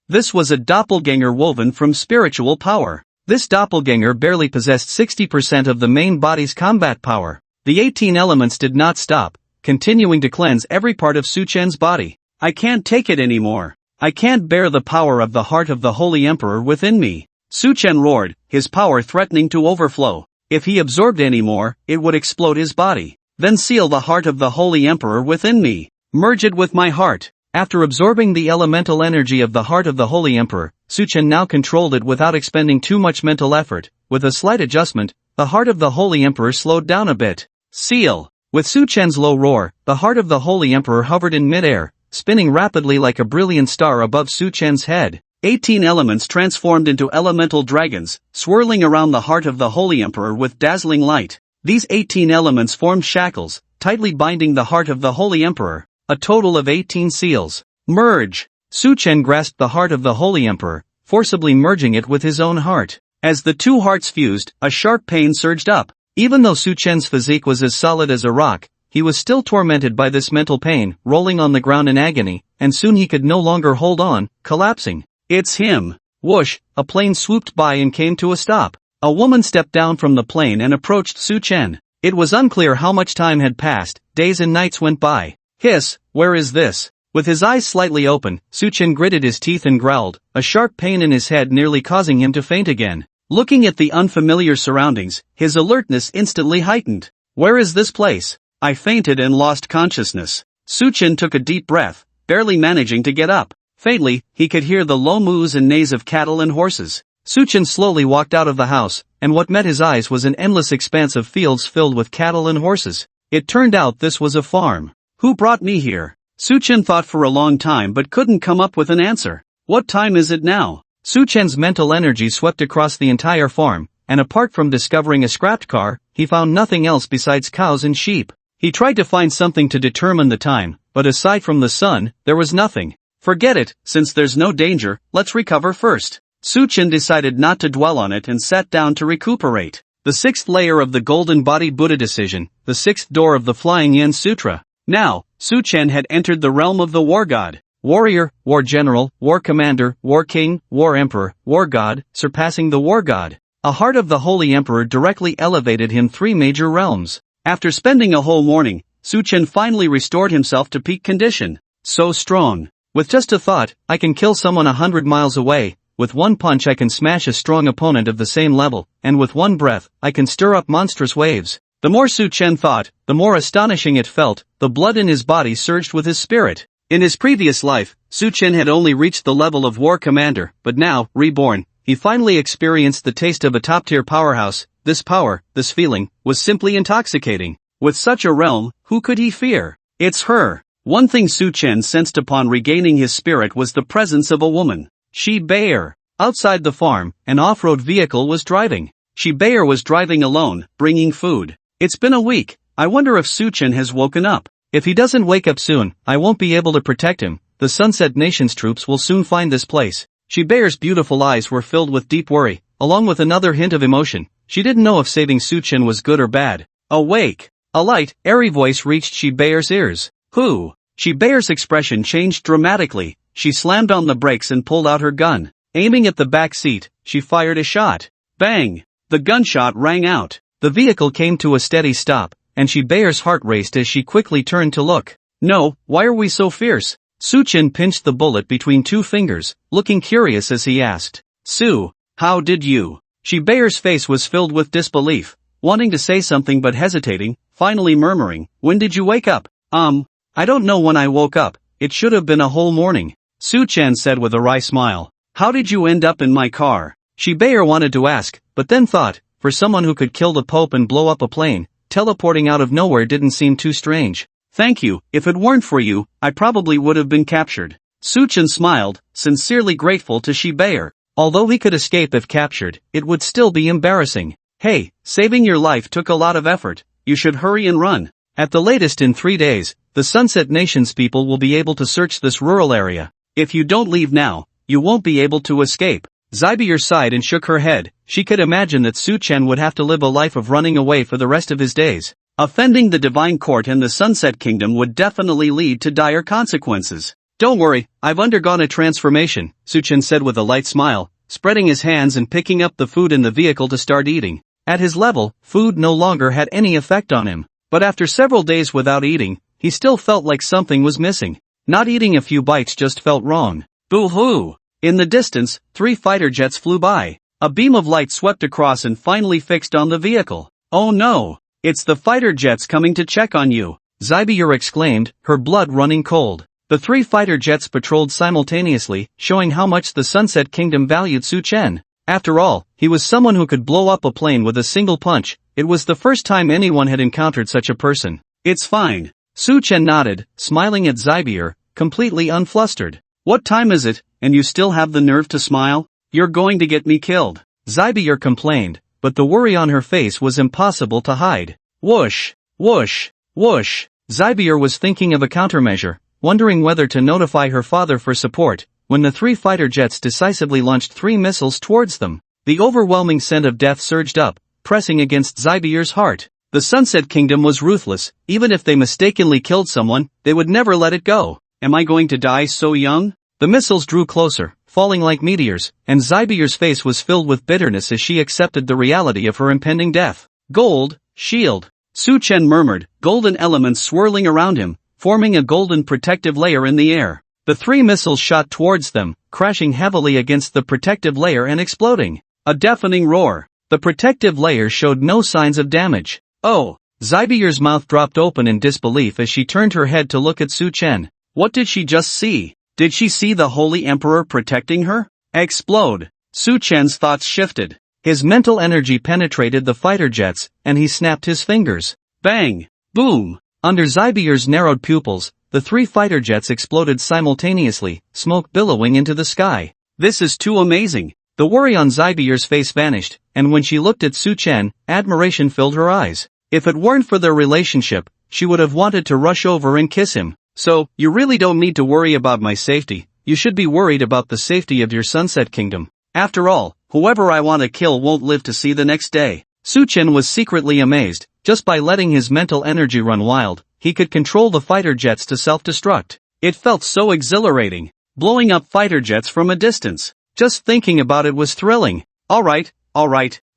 This was a doppelganger woven from spiritual power. This doppelganger barely possessed 60% of the main body's combat power. The 18 elements did not stop, continuing to cleanse every part of Su Chen's body. I can't take it anymore. I can't bear the power of the heart of the Holy Emperor within me. Su Chen roared, his power threatening to overflow. If he absorbed any more, it would explode his body. Then seal the heart of the Holy Emperor within me. Merge it with my heart. After absorbing the elemental energy of the heart of the Holy Emperor, Su Chen now controlled it without expending too much mental effort. With a slight adjustment, the heart of the Holy Emperor slowed down a bit. Seal! With Su Chen's low roar, the heart of the Holy Emperor hovered in midair, spinning rapidly like a brilliant star above Su Chen's head. 18 elements transformed into elemental dragons, swirling around the heart of the Holy Emperor with dazzling light. These 18 elements formed shackles, tightly binding the heart of the Holy Emperor. A total of 18 seals. Merge! Su Chen grasped the heart of the Holy Emperor, forcibly merging it with his own heart. As the two hearts fused, a sharp pain surged up. Even though Su Chen's physique was as solid as a rock, he was still tormented by this mental pain, rolling on the ground in agony, and soon he could no longer hold on, collapsing. It's him! Whoosh! A plane swooped by and came to a stop. A woman stepped down from the plane and approached Su Chen. It was unclear how much time had passed. Days and nights went by. Hiss, where is this? With his eyes slightly open, Su Chen gritted his teeth and growled, a sharp pain in his head nearly causing him to faint again. Looking at the unfamiliar surroundings, his alertness instantly heightened. Where is this place? I fainted and lost consciousness. Su Chen took a deep breath, barely managing to get up. Faintly, he could hear the low moos and neighs of cattle and horses. Su Chen slowly walked out of the house, and what met his eyes was an endless expanse of fields filled with cattle and horses. It turned out this was a farm. Who brought me here? Su Chen thought for a long time but couldn't come up with an answer. What time is it now? Su Chen's mental energy swept across the entire farm, and apart from discovering a scrapped car, he found nothing else besides cows and sheep. He tried to find something to determine the time, but aside from the sun, there was nothing. Forget it, since there's no danger, let's recover first. Su Chen decided not to dwell on it and sat down to recuperate. The 6th layer of the Golden Body Buddha decision, the 6th door of the Flying Yen Sutra. Now, Su Chen had entered the realm of the war god. Warrior, war general, war commander, war king, war emperor, war god, surpassing the war god. A heart of the Holy Emperor directly elevated him 3 major realms. After spending a whole morning, Su Chen finally restored himself to peak condition. So strong. With just a thought, I can kill someone 100 miles away. With one punch I can smash a strong opponent of the same level, and with one breath, I can stir up monstrous waves. The more Su Chen thought, the more astonishing it felt. The blood in his body surged with his spirit. In his previous life, Su Chen had only reached the level of war commander, but now, reborn, he finally experienced the taste of a top-tier powerhouse. This power, this feeling, was simply intoxicating. With such a realm, who could he fear? It's her. One thing Su Chen sensed upon regaining his spirit was the presence of a woman. Shi Bear. Outside the farm, an off-road vehicle was driving. Shi Bear was driving alone, bringing food. It's been a week. I wonder if Su Chen has woken up. If he doesn't wake up soon, I won't be able to protect him. The Sunset Nation's troops will soon find this place. Shi Bear's beautiful eyes were filled with deep worry, along with another hint of emotion. She didn't know if saving Su Chen was good or bad. Awake! A light, airy voice reached Shi Bear's ears. Who? Shi Bear's expression changed dramatically. She slammed on the brakes and pulled out her gun. Aiming at the back seat, she fired a shot. Bang! The gunshot rang out. The vehicle came to a steady stop, and Shi Bear's heart raced as she quickly turned to look. No, why are we so fierce? Su Chen pinched the bullet between 2 fingers, looking curious as he asked. Su, how did you? Shibayer's face was filled with disbelief, wanting to say something but hesitating, finally murmuring, "When did you wake up?" I don't know when I woke up, it should have been a whole morning," Su-chan said with a wry smile. "How did you end up in my car?" Shibayer wanted to ask, but then thought, for someone who could kill the Pope and blow up a plane, teleporting out of nowhere didn't seem too strange. "Thank you, if it weren't for you, I probably would have been captured." Su-chan smiled, sincerely grateful to Shibayer. Although he could escape if captured, it would still be embarrassing. "Hey, saving your life took a lot of effort, you should hurry and run. At the latest in 3 days, the Sunset Nation's people will be able to search this rural area. If you don't leave now, you won't be able to escape." Zybier sighed and shook her head. She could imagine that Su-chan would have to live a life of running away for the rest of his days. Offending the Divine Court and the Sunset Kingdom would definitely lead to dire consequences. "Don't worry, I've undergone a transformation," Su-chan said with a light smile, spreading his hands and picking up the food in the vehicle to start eating. At his level, food no longer had any effect on him. But after several days without eating, he still felt like something was missing. Not eating a few bites just felt wrong. Boo-hoo! In the distance, 3 fighter jets flew by. A beam of light swept across and finally fixed on the vehicle. "Oh no! It's the fighter jets coming to check on you!" Zybier exclaimed, her blood running cold. The 3 fighter jets patrolled simultaneously, showing how much the Sunset Kingdom valued Su-chan. After all, he was someone who could blow up a plane with a single punch. It was the first time anyone had encountered such a person. "It's fine." Su-chan nodded, smiling at Zybier, completely unflustered. "What time is it, and you still have the nerve to smile? You're going to get me killed." Zybier complained, but the worry on her face was impossible to hide. Whoosh, whoosh, whoosh. Zybier was thinking of a countermeasure, wondering whether to notify her father for support, when the 3 fighter jets decisively launched 3 missiles towards them. The overwhelming scent of death surged up, pressing against Zybier's heart. The Sunset Kingdom was ruthless. Even if they mistakenly killed someone, they would never let it go. "Am I going to die so young?" The missiles drew closer, falling like meteors, and Zybier's face was filled with bitterness as she accepted the reality of her impending death. "Gold, shield," Su-chan murmured, golden elements swirling around him, forming a golden protective layer in the air. The 3 missiles shot towards them, crashing heavily against the protective layer and exploding. A deafening roar. The protective layer showed no signs of damage. "Oh!" Zybier's mouth dropped open in disbelief as she turned her head to look at Su-chan. What did she just see? Did she see the Holy Emperor protecting her? Explode! Su-chan's thoughts shifted. His mental energy penetrated the fighter jets, and he snapped his fingers. Bang! Boom! Under Zybier's narrowed pupils, the 3 fighter jets exploded simultaneously, smoke billowing into the sky. This is too amazing. The worry on Zybier's face vanished, and when she looked at Su-chan, admiration filled her eyes. If it weren't for their relationship, she would have wanted to rush over and kiss him. "So, you really don't need to worry about my safety. You should be worried about the safety of your Sunset Kingdom. After all, whoever I want to kill won't live to see the next day." Su-chan was secretly amazed. Just by letting his mental energy run wild, he could control the fighter jets to self-destruct. It felt so exhilarating. Blowing up fighter jets from a distance. Just thinking about it was thrilling. Alright.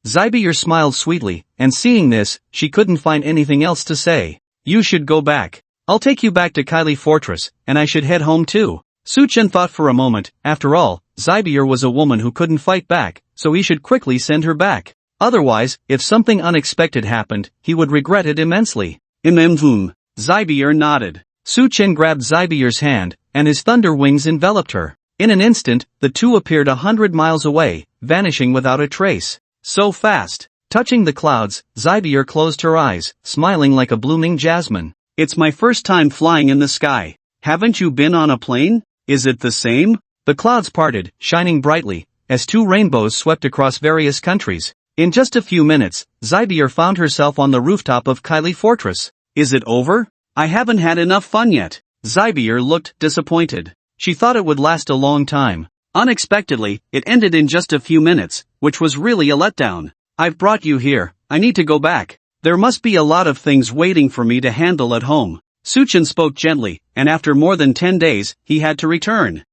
Zybier smiled sweetly, and seeing this, she couldn't find anything else to say. "You should go back. I'll take you back to Kylie Fortress, and I should head home too." Su-chan thought for a moment. After all, Zybier was a woman who couldn't fight back, so he should quickly send her back. Otherwise, if something unexpected happened, he would regret it immensely. Zybier nodded. Su-chan grabbed Zybier's hand, and his thunder wings enveloped her. In an instant, the two appeared 100 miles away, vanishing without a trace. So fast. Touching the clouds, Zybier closed her eyes, smiling like a blooming jasmine. "It's my first time flying in the sky. Haven't you been on a plane? Is it the same?" The clouds parted, shining brightly, as 2 rainbows swept across various countries. In just a few minutes, Zybier found herself on the rooftop of Kylie Fortress. "Is it over? I haven't had enough fun yet." Zybier looked disappointed. She thought it would last a long time. Unexpectedly, it ended in just a few minutes, which was really a letdown. "I've brought you here. I need to go back. There must be a lot of things waiting for me to handle at home." Su-chan spoke gently, and after more than 10 days, he had to return.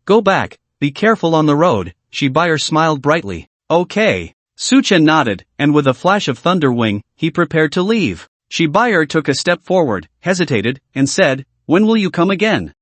Go back. Be careful on the road." Zybier smiled brightly. "Okay." Su-chan nodded, and with a flash of thunder wing, he prepared to leave. Zybier took a step forward, hesitated, and said, "When will you come again?"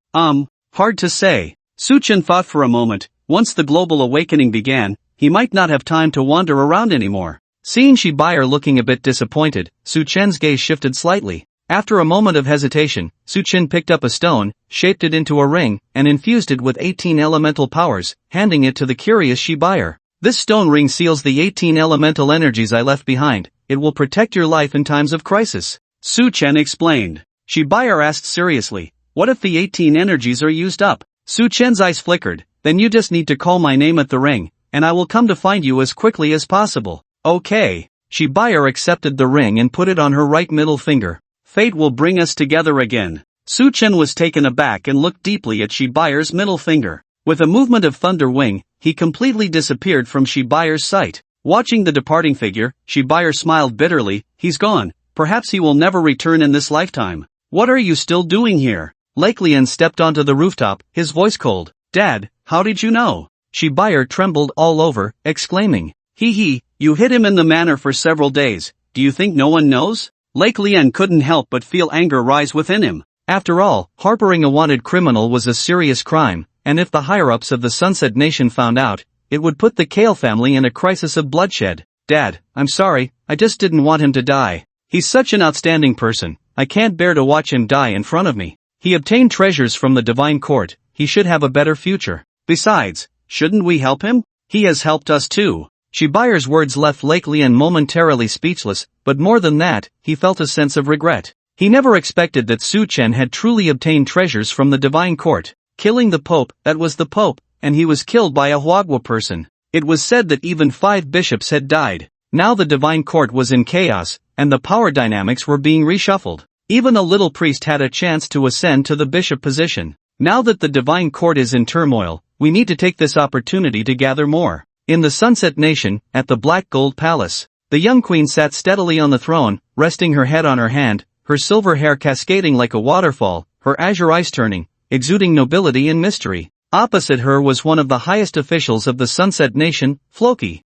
Hard to say. Su-chan thought for a moment. Once the global awakening began, he might not have time to wander around anymore. Seeing Shibuya looking a bit disappointed, Su-chen's gaze shifted slightly. After a moment of hesitation, Su-chen picked up a stone, shaped it into a ring, and infused it with 18 elemental powers, handing it to the curious Shibuya. This stone ring seals the 18 elemental energies I left behind. It will protect your life in times of crisis. Su-chen explained. Shibuya asked seriously, what if the 18 energies are used up? Su-chen's eyes flickered. Then you just need to call my name at the ring, and I will come to find you as quickly as possible. Okay. Shibuya accepted the ring and put it on her right middle finger. Fate will bring us together again. Su-chen was taken aback and looked deeply at Shibuya's middle finger. With a movement of thunder wing, he completely disappeared from Shibuya's sight. Watching the departing figure, Shibuya smiled bitterly. He's gone. Perhaps he will never return in this lifetime. What are you still doing here? Lian stepped onto the rooftop, his voice cold. Dad, how did you know? Shibuya trembled all over, exclaiming. You hid him in the manor for several days. Do you think no one knows? Lian couldn't help but feel anger rise within him. After all, harboring a wanted criminal was a serious crime, and if the higher-ups of the Sunset Nation found out, it would put the Kale family in a crisis of bloodshed. Dad, I'm sorry, I just didn't want him to die. He's such an outstanding person, I can't bear to watch him die in front of me. He obtained treasures from the Divine Court, he should have a better future. Besides, shouldn't we help him? He has helped us too. Shibuya's words left Lian momentarily speechless, but more than that, he felt a sense of regret. He never expected that Su-chen had truly obtained treasures from the Divine Court. Killing the Pope, that was the Pope, and he was killed by a Huagua person. It was said that even 5 bishops had died. Now the Divine Court was in chaos, and the power dynamics were being reshuffled. Even a little priest had a chance to ascend to the bishop position. Now that the Divine Court is in turmoil, we need to take this opportunity to gather more. In the Sunset Nation, at the Black Gold Palace, the young queen sat steadily on the throne, resting her head on her hand, her silver hair cascading like a waterfall, her azure eyes turning, exuding nobility and mystery. Opposite her was one of the highest officials of the Sunset Nation, Floki.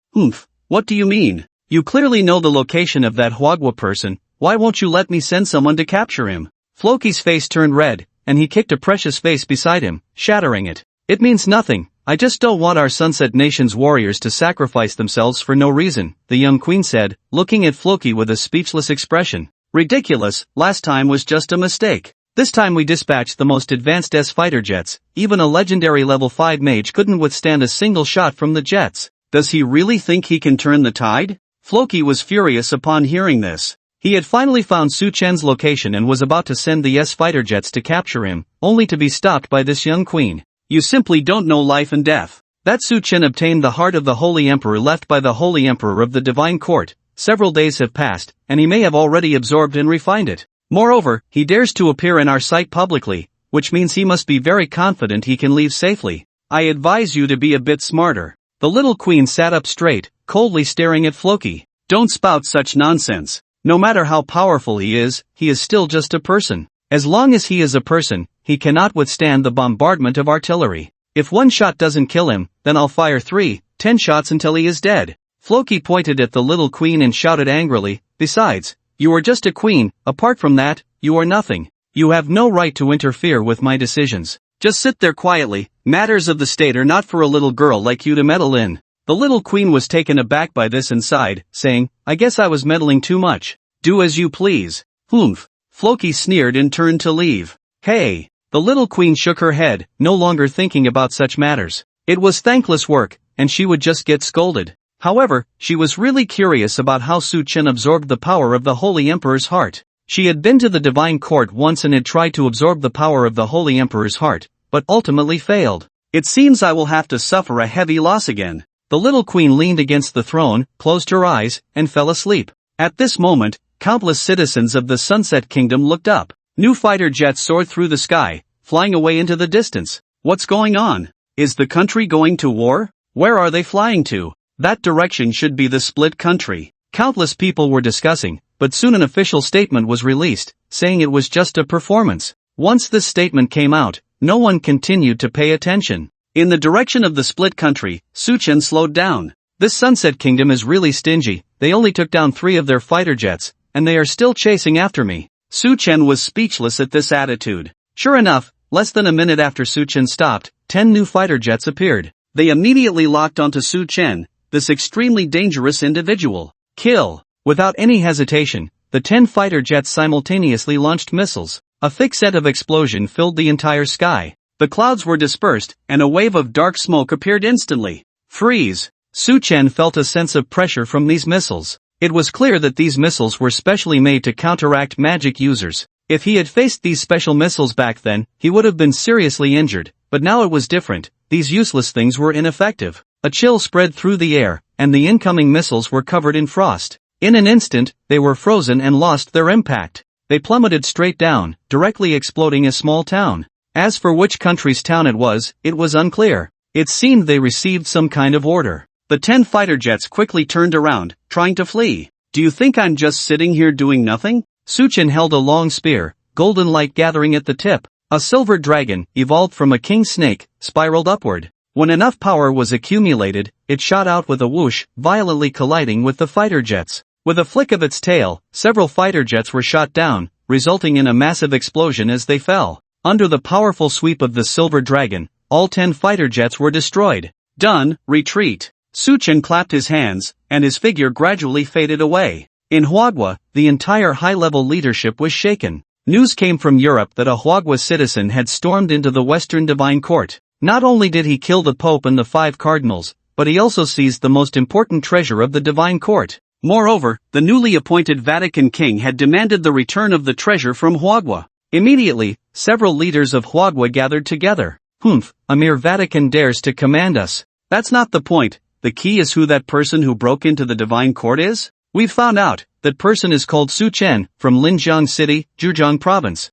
What do you mean? You clearly know the location of that Huagua person, why won't you let me send someone to capture him? Floki's face turned red, and he kicked a precious vase beside him, shattering it. It means nothing, I just don't want our Sunset Nation's warriors to sacrifice themselves for no reason, the young queen said, looking at Floki with a speechless expression. Ridiculous, last time was just a mistake. This time we dispatched the most advanced S-fighter jets, even a legendary level 5 mage couldn't withstand a single shot from the jets. Does he really think he can turn the tide? Floki was furious upon hearing this. He had finally found Su-chen's location and was about to send the S-fighter jets to capture him, only to be stopped by this young queen. You simply don't know life and death. That Su-chen obtained the heart of the Holy Emperor left by the Holy Emperor of the Divine Court. Several days have passed, and he may have already absorbed and refined it. Moreover, he dares to appear in our sight publicly, which means he must be very confident he can leave safely. I advise you to be a bit smarter. The little queen sat up straight, coldly staring at Floki. Don't spout such nonsense. No matter how powerful he is still just a person. As long as he is a person, he cannot withstand the bombardment of artillery. If one shot doesn't kill him, then I'll fire 10 shots until he is dead. Floki pointed at the little queen and shouted angrily, besides, you are just a queen, apart from that, you are nothing. You have no right to interfere with my decisions. Just sit there quietly, matters of the state are not for a little girl like you to meddle in. The little queen was taken aback by this and sighed, saying, I guess I was meddling too much. Do as you please. Floki sneered and turned to leave. Hey! The little queen shook her head, no longer thinking about such matters. It was thankless work, and she would just get scolded. However, she was really curious about how Su-chen absorbed the power of the Holy Emperor's heart. She had been to the Divine Court once and had tried to absorb the power of the Holy Emperor's heart, but ultimately failed. It seems I will have to suffer a heavy loss again. The little queen leaned against the throne, closed her eyes, and fell asleep. At this moment, countless citizens of the Sunset Kingdom looked up. New fighter jets soared through the sky, flying away into the distance. What's going on? Is the country going to war? Where are they flying to? That direction should be the split country. Countless people were discussing, but soon an official statement was released, saying it was just a performance. Once this statement came out, no one continued to pay attention. In the direction of the split country, Su-chen slowed down. This Sunset Kingdom is really stingy, they only took down 3 of their fighter jets, and they are still chasing after me. Su-chen was speechless at this attitude. Sure enough, less than a minute after Su-chen stopped, 10 new fighter jets appeared. They immediately locked onto Su-chen, this extremely dangerous individual. Kill. Without any hesitation, the 10 fighter jets simultaneously launched missiles. A thick set of explosion filled the entire sky. The clouds were dispersed, and a wave of dark smoke appeared instantly. Freeze. Su Chen felt a sense of pressure from these missiles. It was clear that these missiles were specially made to counteract magic users. If he had faced these special missiles back then, he would have been seriously injured, but now it was different. These useless things were ineffective. A chill spread through the air, and the incoming missiles were covered in frost. In an instant, they were frozen and lost their impact. They plummeted straight down, directly exploding a small town. As for which country's town it was unclear. It seemed they received some kind of order. The 10 fighter jets quickly turned around, trying to flee. Do you think I'm just sitting here doing nothing? Su Chen held a long spear, golden light gathering at the tip. A silver dragon, evolved from a king snake, spiraled upward. When enough power was accumulated, it shot out with a whoosh, violently colliding with the fighter jets. With a flick of its tail, several fighter jets were shot down, resulting in a massive explosion as they fell. Under the powerful sweep of the silver dragon, all 10 fighter jets were destroyed. Done, retreat. Su Chen clapped his hands, and his figure gradually faded away. In Huagua, the entire high-level leadership was shaken. News came from Europe that a Huagua citizen had stormed into the Western Divine Court. Not only did he kill the Pope and the 5 cardinals, but he also seized the most important treasure of the Divine Court. Moreover, the newly appointed Vatican king had demanded the return of the treasure from Huagua. Immediately, several leaders of Huagua gathered together. A mere Vatican dares to command us. That's not the point. The key is who that person who broke into the Divine Court is? We've found out. That person is called Su Chen, from Linjiang City, Zhejiang Province.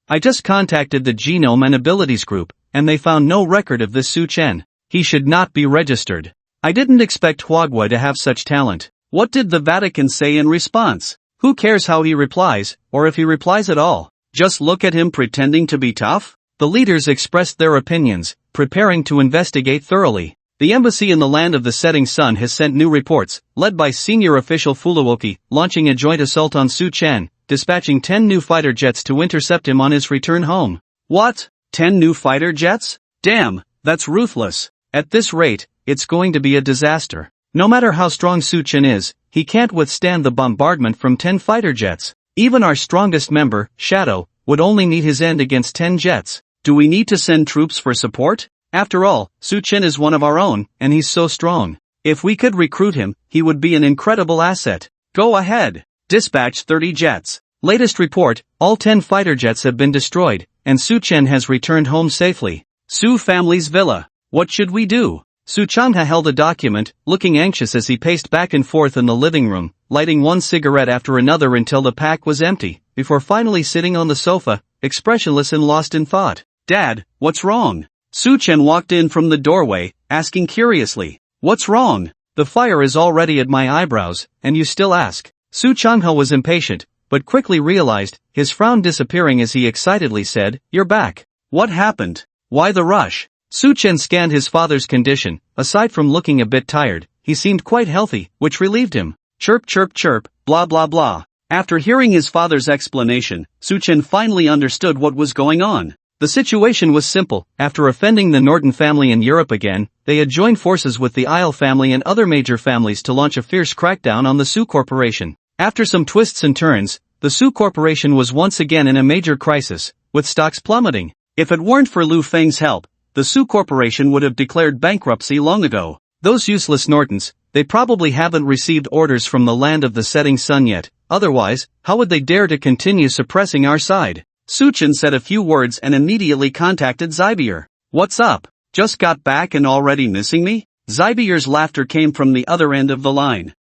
I just contacted the Genome and Abilities Group, and they found no record of this Su Chen. He should not be registered. I didn't expect Huagua to have such talent. What did the Vatican say in response? Who cares how he replies, or if he replies at all? Just look at him pretending to be tough? The leaders expressed their opinions, preparing to investigate thoroughly. The embassy in the land of the setting sun has sent new reports, led by senior official Fuluoki, launching a joint assault on Su Chen, dispatching 10 new fighter jets to intercept him on his return home. What? 10 new fighter jets? Damn, that's ruthless. At this rate, it's going to be a disaster. No matter how strong Su Chen is, he can't withstand the bombardment from 10 fighter jets. Even our strongest member, Shadow, would only meet his end against 10 jets. Do we need to send troops for support? After all, Su Chen is one of our own, and he's so strong. If we could recruit him, he would be an incredible asset. Go ahead. Dispatch 30 jets. Latest report, all 10 fighter jets have been destroyed, and Su Chen has returned home safely. Su family's villa. What should we do? Su Changha held a document, looking anxious as he paced back and forth in the living room, lighting one cigarette after another until the pack was empty, before finally sitting on the sofa, expressionless and lost in thought. Dad, what's wrong? Su Chen walked in from the doorway, asking curiously. What's wrong? The fire is already at my eyebrows, and you still ask. Su Changha was impatient, but quickly realized, his frown disappearing as he excitedly said, You're back. What happened? Why the rush? Su Chen scanned his father's condition. Aside from looking a bit tired, he seemed quite healthy, which relieved him. Chirp chirp chirp, blah blah blah. After hearing his father's explanation, Su Chen finally understood what was going on. The situation was simple. After offending the Norton family in Europe again, they had joined forces with the Isle family and other major families to launch a fierce crackdown on the Su Corporation. After some twists and turns, the Su Corporation was once again in a major crisis, with stocks plummeting. If it weren't for Lu Feng's help, the Su Corporation would have declared bankruptcy long ago. Those useless Nortons, they probably haven't received orders from the land of the setting sun yet. Otherwise, how would they dare to continue suppressing our side? Su Chen said a few words and immediately contacted Zybier. What's up? Just got back and already missing me? Zybier's laughter came from the other end of the line.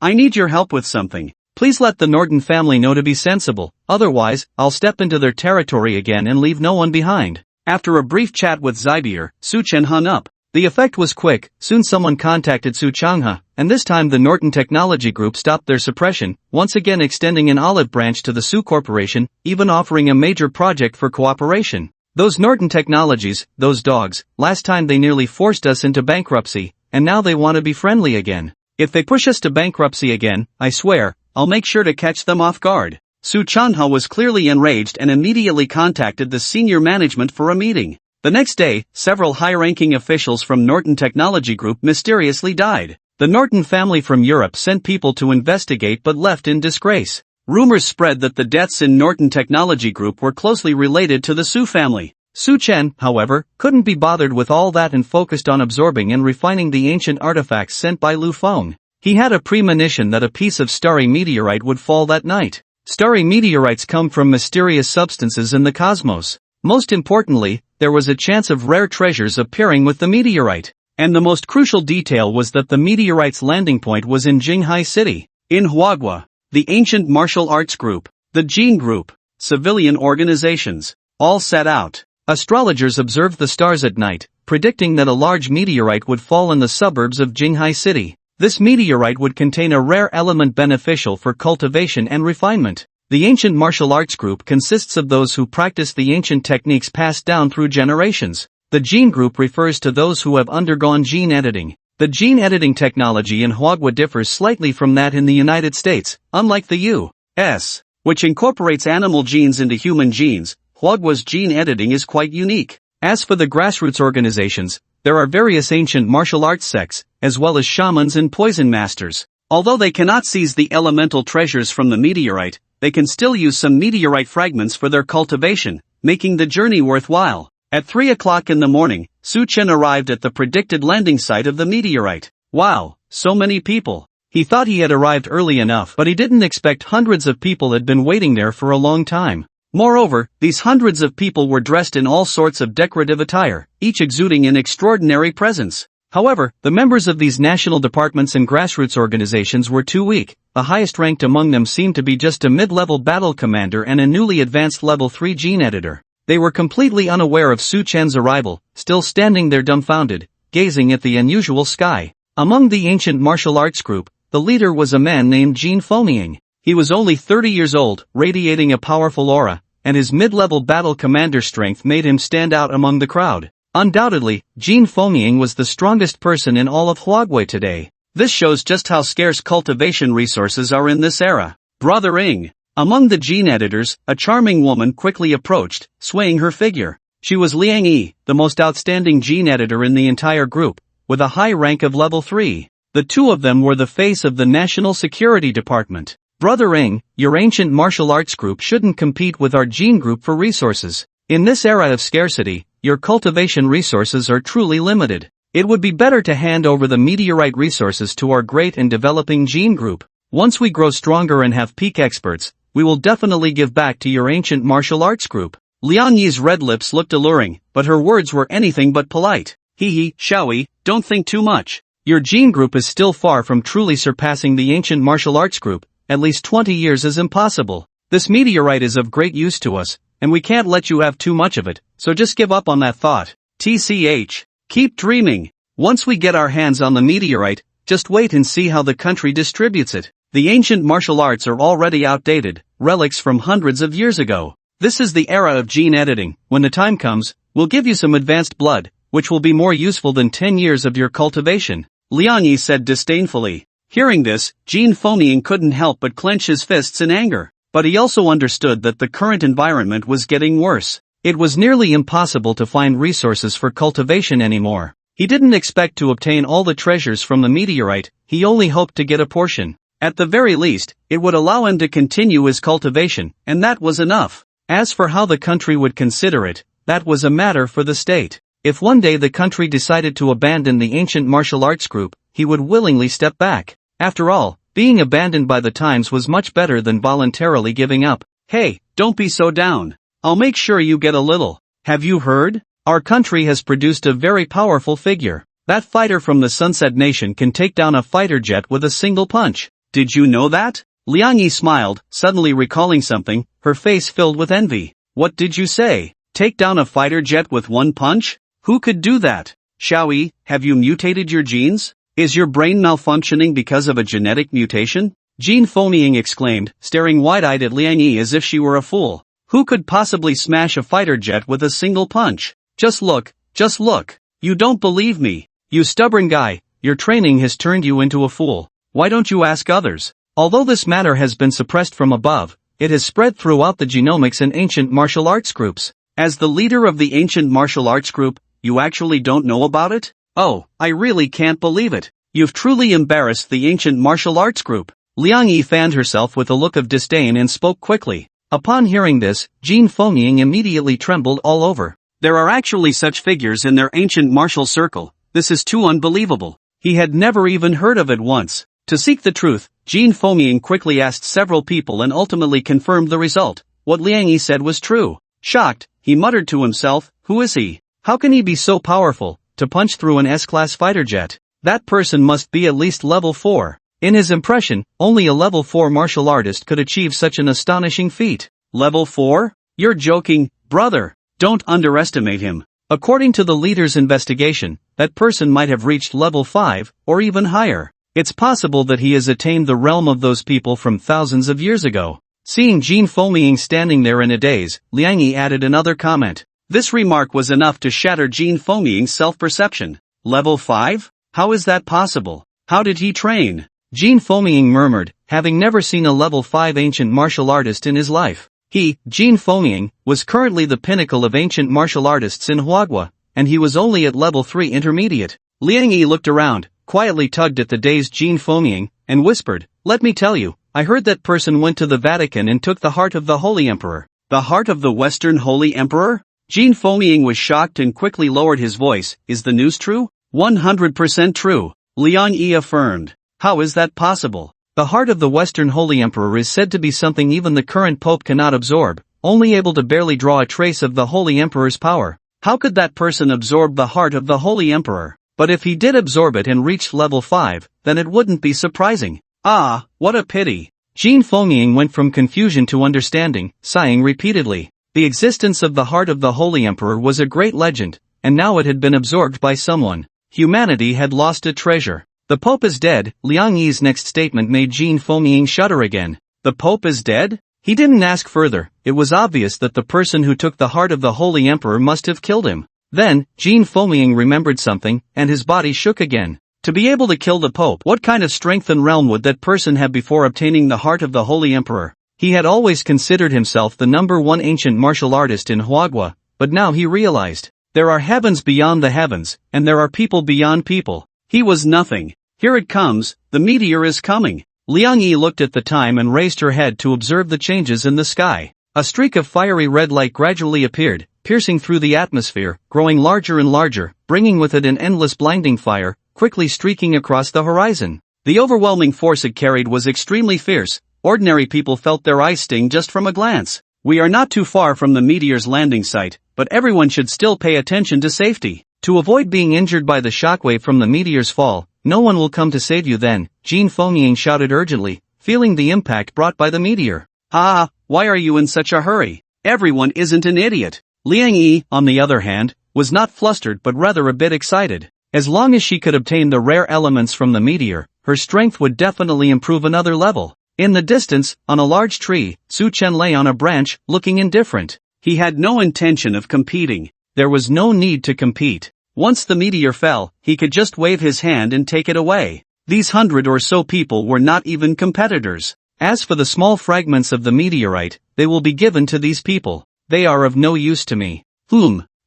I need your help with something. Please let the Norton family know to be sensible, otherwise, I'll step into their territory again and leave no one behind. After a brief chat with Zybier, Su Chen hung up. The effect was quick. Soon someone contacted Su Changha, and this time the Norton Technology Group stopped their suppression, once again extending an olive branch to the Su Corporation, even offering a major project for cooperation. Those Norton Technologies, those dogs, last time they nearly forced us into bankruptcy, and now they want to be friendly again. If they push us to bankruptcy again, I swear, I'll make sure to catch them off guard. Su Changha was clearly enraged and immediately contacted the senior management for a meeting. The next day, several high-ranking officials from Norton Technology Group mysteriously died. The Norton family from Europe sent people to investigate but left in disgrace. Rumors spread that the deaths in Norton Technology Group were closely related to the Su family. Su Chen, however, couldn't be bothered with all that and focused on absorbing and refining the ancient artifacts sent by Lu Feng. He had a premonition that a piece of starry meteorite would fall that night. Starry meteorites come from mysterious substances in the cosmos. Most importantly, there was a chance of rare treasures appearing with the meteorite. And the most crucial detail was that the meteorite's landing point was in Jinghai City. In Huagua, the ancient martial arts group, the Jin group, civilian organizations, all set out. Astrologers observed the stars at night, predicting that a large meteorite would fall in the suburbs of Jinghai City. This meteorite would contain a rare element beneficial for cultivation and refinement. The ancient martial arts group consists of those who practice the ancient techniques passed down through generations. The gene group refers to those who have undergone gene editing. The gene editing technology in Huagua differs slightly from that in the United States. Unlike the U.S., which incorporates animal genes into human genes, Huagua's gene editing is quite unique. As for the grassroots organizations, there are various ancient martial arts sects, as well as shamans and poison masters. Although they cannot seize the elemental treasures from the meteorite, they can still use some meteorite fragments for their cultivation, making the journey worthwhile. At 3 o'clock in the morning, Su Chen arrived at the predicted landing site of the meteorite. Wow, so many people. He thought he had arrived early enough, but he didn't expect hundreds of people had been waiting there for a long time. Moreover, these hundreds of people were dressed in all sorts of decorative attire, each exuding an extraordinary presence. However, the members of these national departments and grassroots organizations were too weak. The highest ranked among them seemed to be just a mid-level battle commander and a newly advanced level 3 gene editor. They were completely unaware of Su Chen's arrival, still standing there dumbfounded, gazing at the unusual sky. Among the ancient martial arts group, the leader was a man named Jin Fomying. He was only 30 years old, radiating a powerful aura, and his mid-level battle commander strength made him stand out among the crowd. Undoubtedly, Jin Fomying was the strongest person in all of Huagui today. This shows just how scarce cultivation resources are in this era. Brother Ing. Among the gene editors, a charming woman quickly approached, swaying her figure. She was Liang Yi, the most outstanding gene editor in the entire group, with a high rank of level 3. The two of them were the face of the National Security Department. Brother Ing, your ancient martial arts group shouldn't compete with our gene group for resources. In this era of scarcity, your cultivation resources are truly limited. It would be better to hand over the meteorite resources to our great and developing gene group. Once we grow stronger and have peak experts, we will definitely give back to your ancient martial arts group. Liang Yi's red lips looked alluring, but her words were anything but polite. Hee, shall we, don't think too much. Your gene group is still far from truly surpassing the ancient martial arts group. At least 20 years is impossible. This meteorite is of great use to us, and we can't let you have too much of it, so just give up on that thought. TCH. Keep dreaming. Once we get our hands on the meteorite, just wait and see how the country distributes it. The ancient martial arts are already outdated, relics from hundreds of years ago. This is the era of gene editing. When the time comes, we'll give you some advanced blood, which will be more useful than 10 years of your cultivation. Liang Yi said disdainfully. Hearing this, Jin Fomying couldn't help but clench his fists in anger. But he also understood that the current environment was getting worse. It was nearly impossible to find resources for cultivation anymore. He didn't expect to obtain all the treasures from the meteorite, he only hoped to get a portion. At the very least, it would allow him to continue his cultivation, and that was enough. As for how the country would consider it, that was a matter for the state. If one day the country decided to abandon the ancient martial arts group, he would willingly step back. After all, being abandoned by the times was much better than voluntarily giving up. Hey, don't be so down. I'll make sure you get a little. Have you heard? Our country has produced a very powerful figure. That fighter from the Sunset Nation can take down a fighter jet with a single punch. Did you know that? Liang Yi smiled, suddenly recalling something, her face filled with envy. What did you say? Take down a fighter jet with one punch? Who could do that? Xiao Yi, have you mutated your genes? Is your brain malfunctioning because of a genetic mutation? Jin Fomying exclaimed, staring wide-eyed at Liang Yi as if she were a fool. Who could possibly smash a fighter jet with a single punch? Just look, just look. You don't believe me. You stubborn guy, your training has turned you into a fool. Why don't you ask others? Although this matter has been suppressed from above, it has spread throughout the genomics and ancient martial arts groups. As the leader of the ancient martial arts group, you actually don't know about it? Oh, I really can't believe it. You've truly embarrassed the ancient martial arts group. Liang Yi fanned herself with a look of disdain and spoke quickly. Upon hearing this, Jin Fengming immediately trembled all over. There are actually such figures in their ancient martial circle. This is too unbelievable. He had never even heard of it once. To seek the truth, Jin Fengming quickly asked several people and ultimately confirmed the result. What Liang Yi said was true. Shocked, he muttered to himself, who is he? How can he be so powerful, to punch through an S-class fighter jet? That person must be at least level 4. In his impression, only a level 4 martial artist could achieve such an astonishing feat. Level 4? You're joking, brother. Don't underestimate him. According to the leader's investigation, that person might have reached level 5, or even higher. It's possible that he has attained the realm of those people from thousands of years ago. Seeing Jin Fengming standing there in a daze, Liang Yi added another comment. This remark was enough to shatter Jin Fengming's self-perception. Level 5? How is that possible? How did he train? Jin Fengming murmured, having never seen a level 5 ancient martial artist in his life. He, Jin Fengming, was currently the pinnacle of ancient martial artists in Huagua, and he was only at level 3 intermediate. Liang Yi looked around, quietly tugged at the dazed Jin Fengming, and whispered, let me tell you, I heard that person went to the Vatican and took the heart of the Holy Emperor. The heart of the Western Holy Emperor? Jin Fengming was shocked and quickly lowered his voice. Is the news true? 100% true, Liang Yi affirmed. How is that possible? The heart of the Western Holy Emperor is said to be something even the current Pope cannot absorb, only able to barely draw a trace of the Holy Emperor's power. How could that person absorb the heart of the Holy Emperor? But if he did absorb it and reached level 5, then it wouldn't be surprising. Ah, what a pity. Jin Fengming went from confusion to understanding, sighing repeatedly. The existence of the heart of the Holy Emperor was a great legend, and now it had been absorbed by someone. Humanity had lost a treasure. The Pope is dead. Liang Yi's next statement made Jin Fengming shudder again. The Pope is dead? He didn't ask further. It was obvious that the person who took the heart of the Holy Emperor must have killed him. Then, Jin Fengming remembered something, and his body shook again. To be able to kill the Pope, what kind of strength and realm would that person have before obtaining the heart of the Holy Emperor? He had always considered himself the #1 ancient martial artist in Huagua, but now he realized, there are heavens beyond the heavens, and there are people beyond people. He was nothing. Here it comes, the meteor is coming. Liang Yi looked at the time and raised her head to observe the changes in the sky. A streak of fiery red light gradually appeared, piercing through the atmosphere, growing larger and larger, bringing with it an endless blinding fire, quickly streaking across the horizon. The overwhelming force it carried was extremely fierce. Ordinary people felt their eyes sting just from a glance. We are not too far from the meteor's landing site, but everyone should still pay attention to safety. To avoid being injured by the shockwave from the meteor's fall, no one will come to save you then, Jin Fengming shouted urgently, feeling the impact brought by the meteor. Ah, why are you in such a hurry? Everyone isn't an idiot. Liang Yi, on the other hand, was not flustered but rather a bit excited. As long as she could obtain the rare elements from the meteor, her strength would definitely improve another level. In the distance, on a large tree, Su Chen lay on a branch, looking indifferent. He had no intention of competing. There was no need to compete. Once the meteor fell, he could just wave his hand and take it away. These 100 or so people were not even competitors. As for the small fragments of the meteorite, they will be given to these people. They are of no use to me.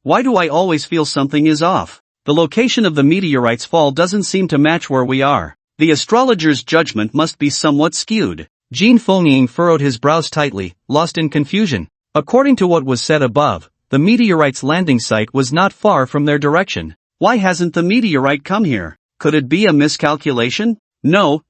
Why do I always feel something is off? The location of the meteorite's fall doesn't seem to match where we are. The astrologer's judgment must be somewhat skewed. Jin Fengming furrowed his brows tightly, lost in confusion. According to what was said above, the meteorite's landing site was not far from their direction. Why hasn't the meteorite come here? Could it be a miscalculation? No.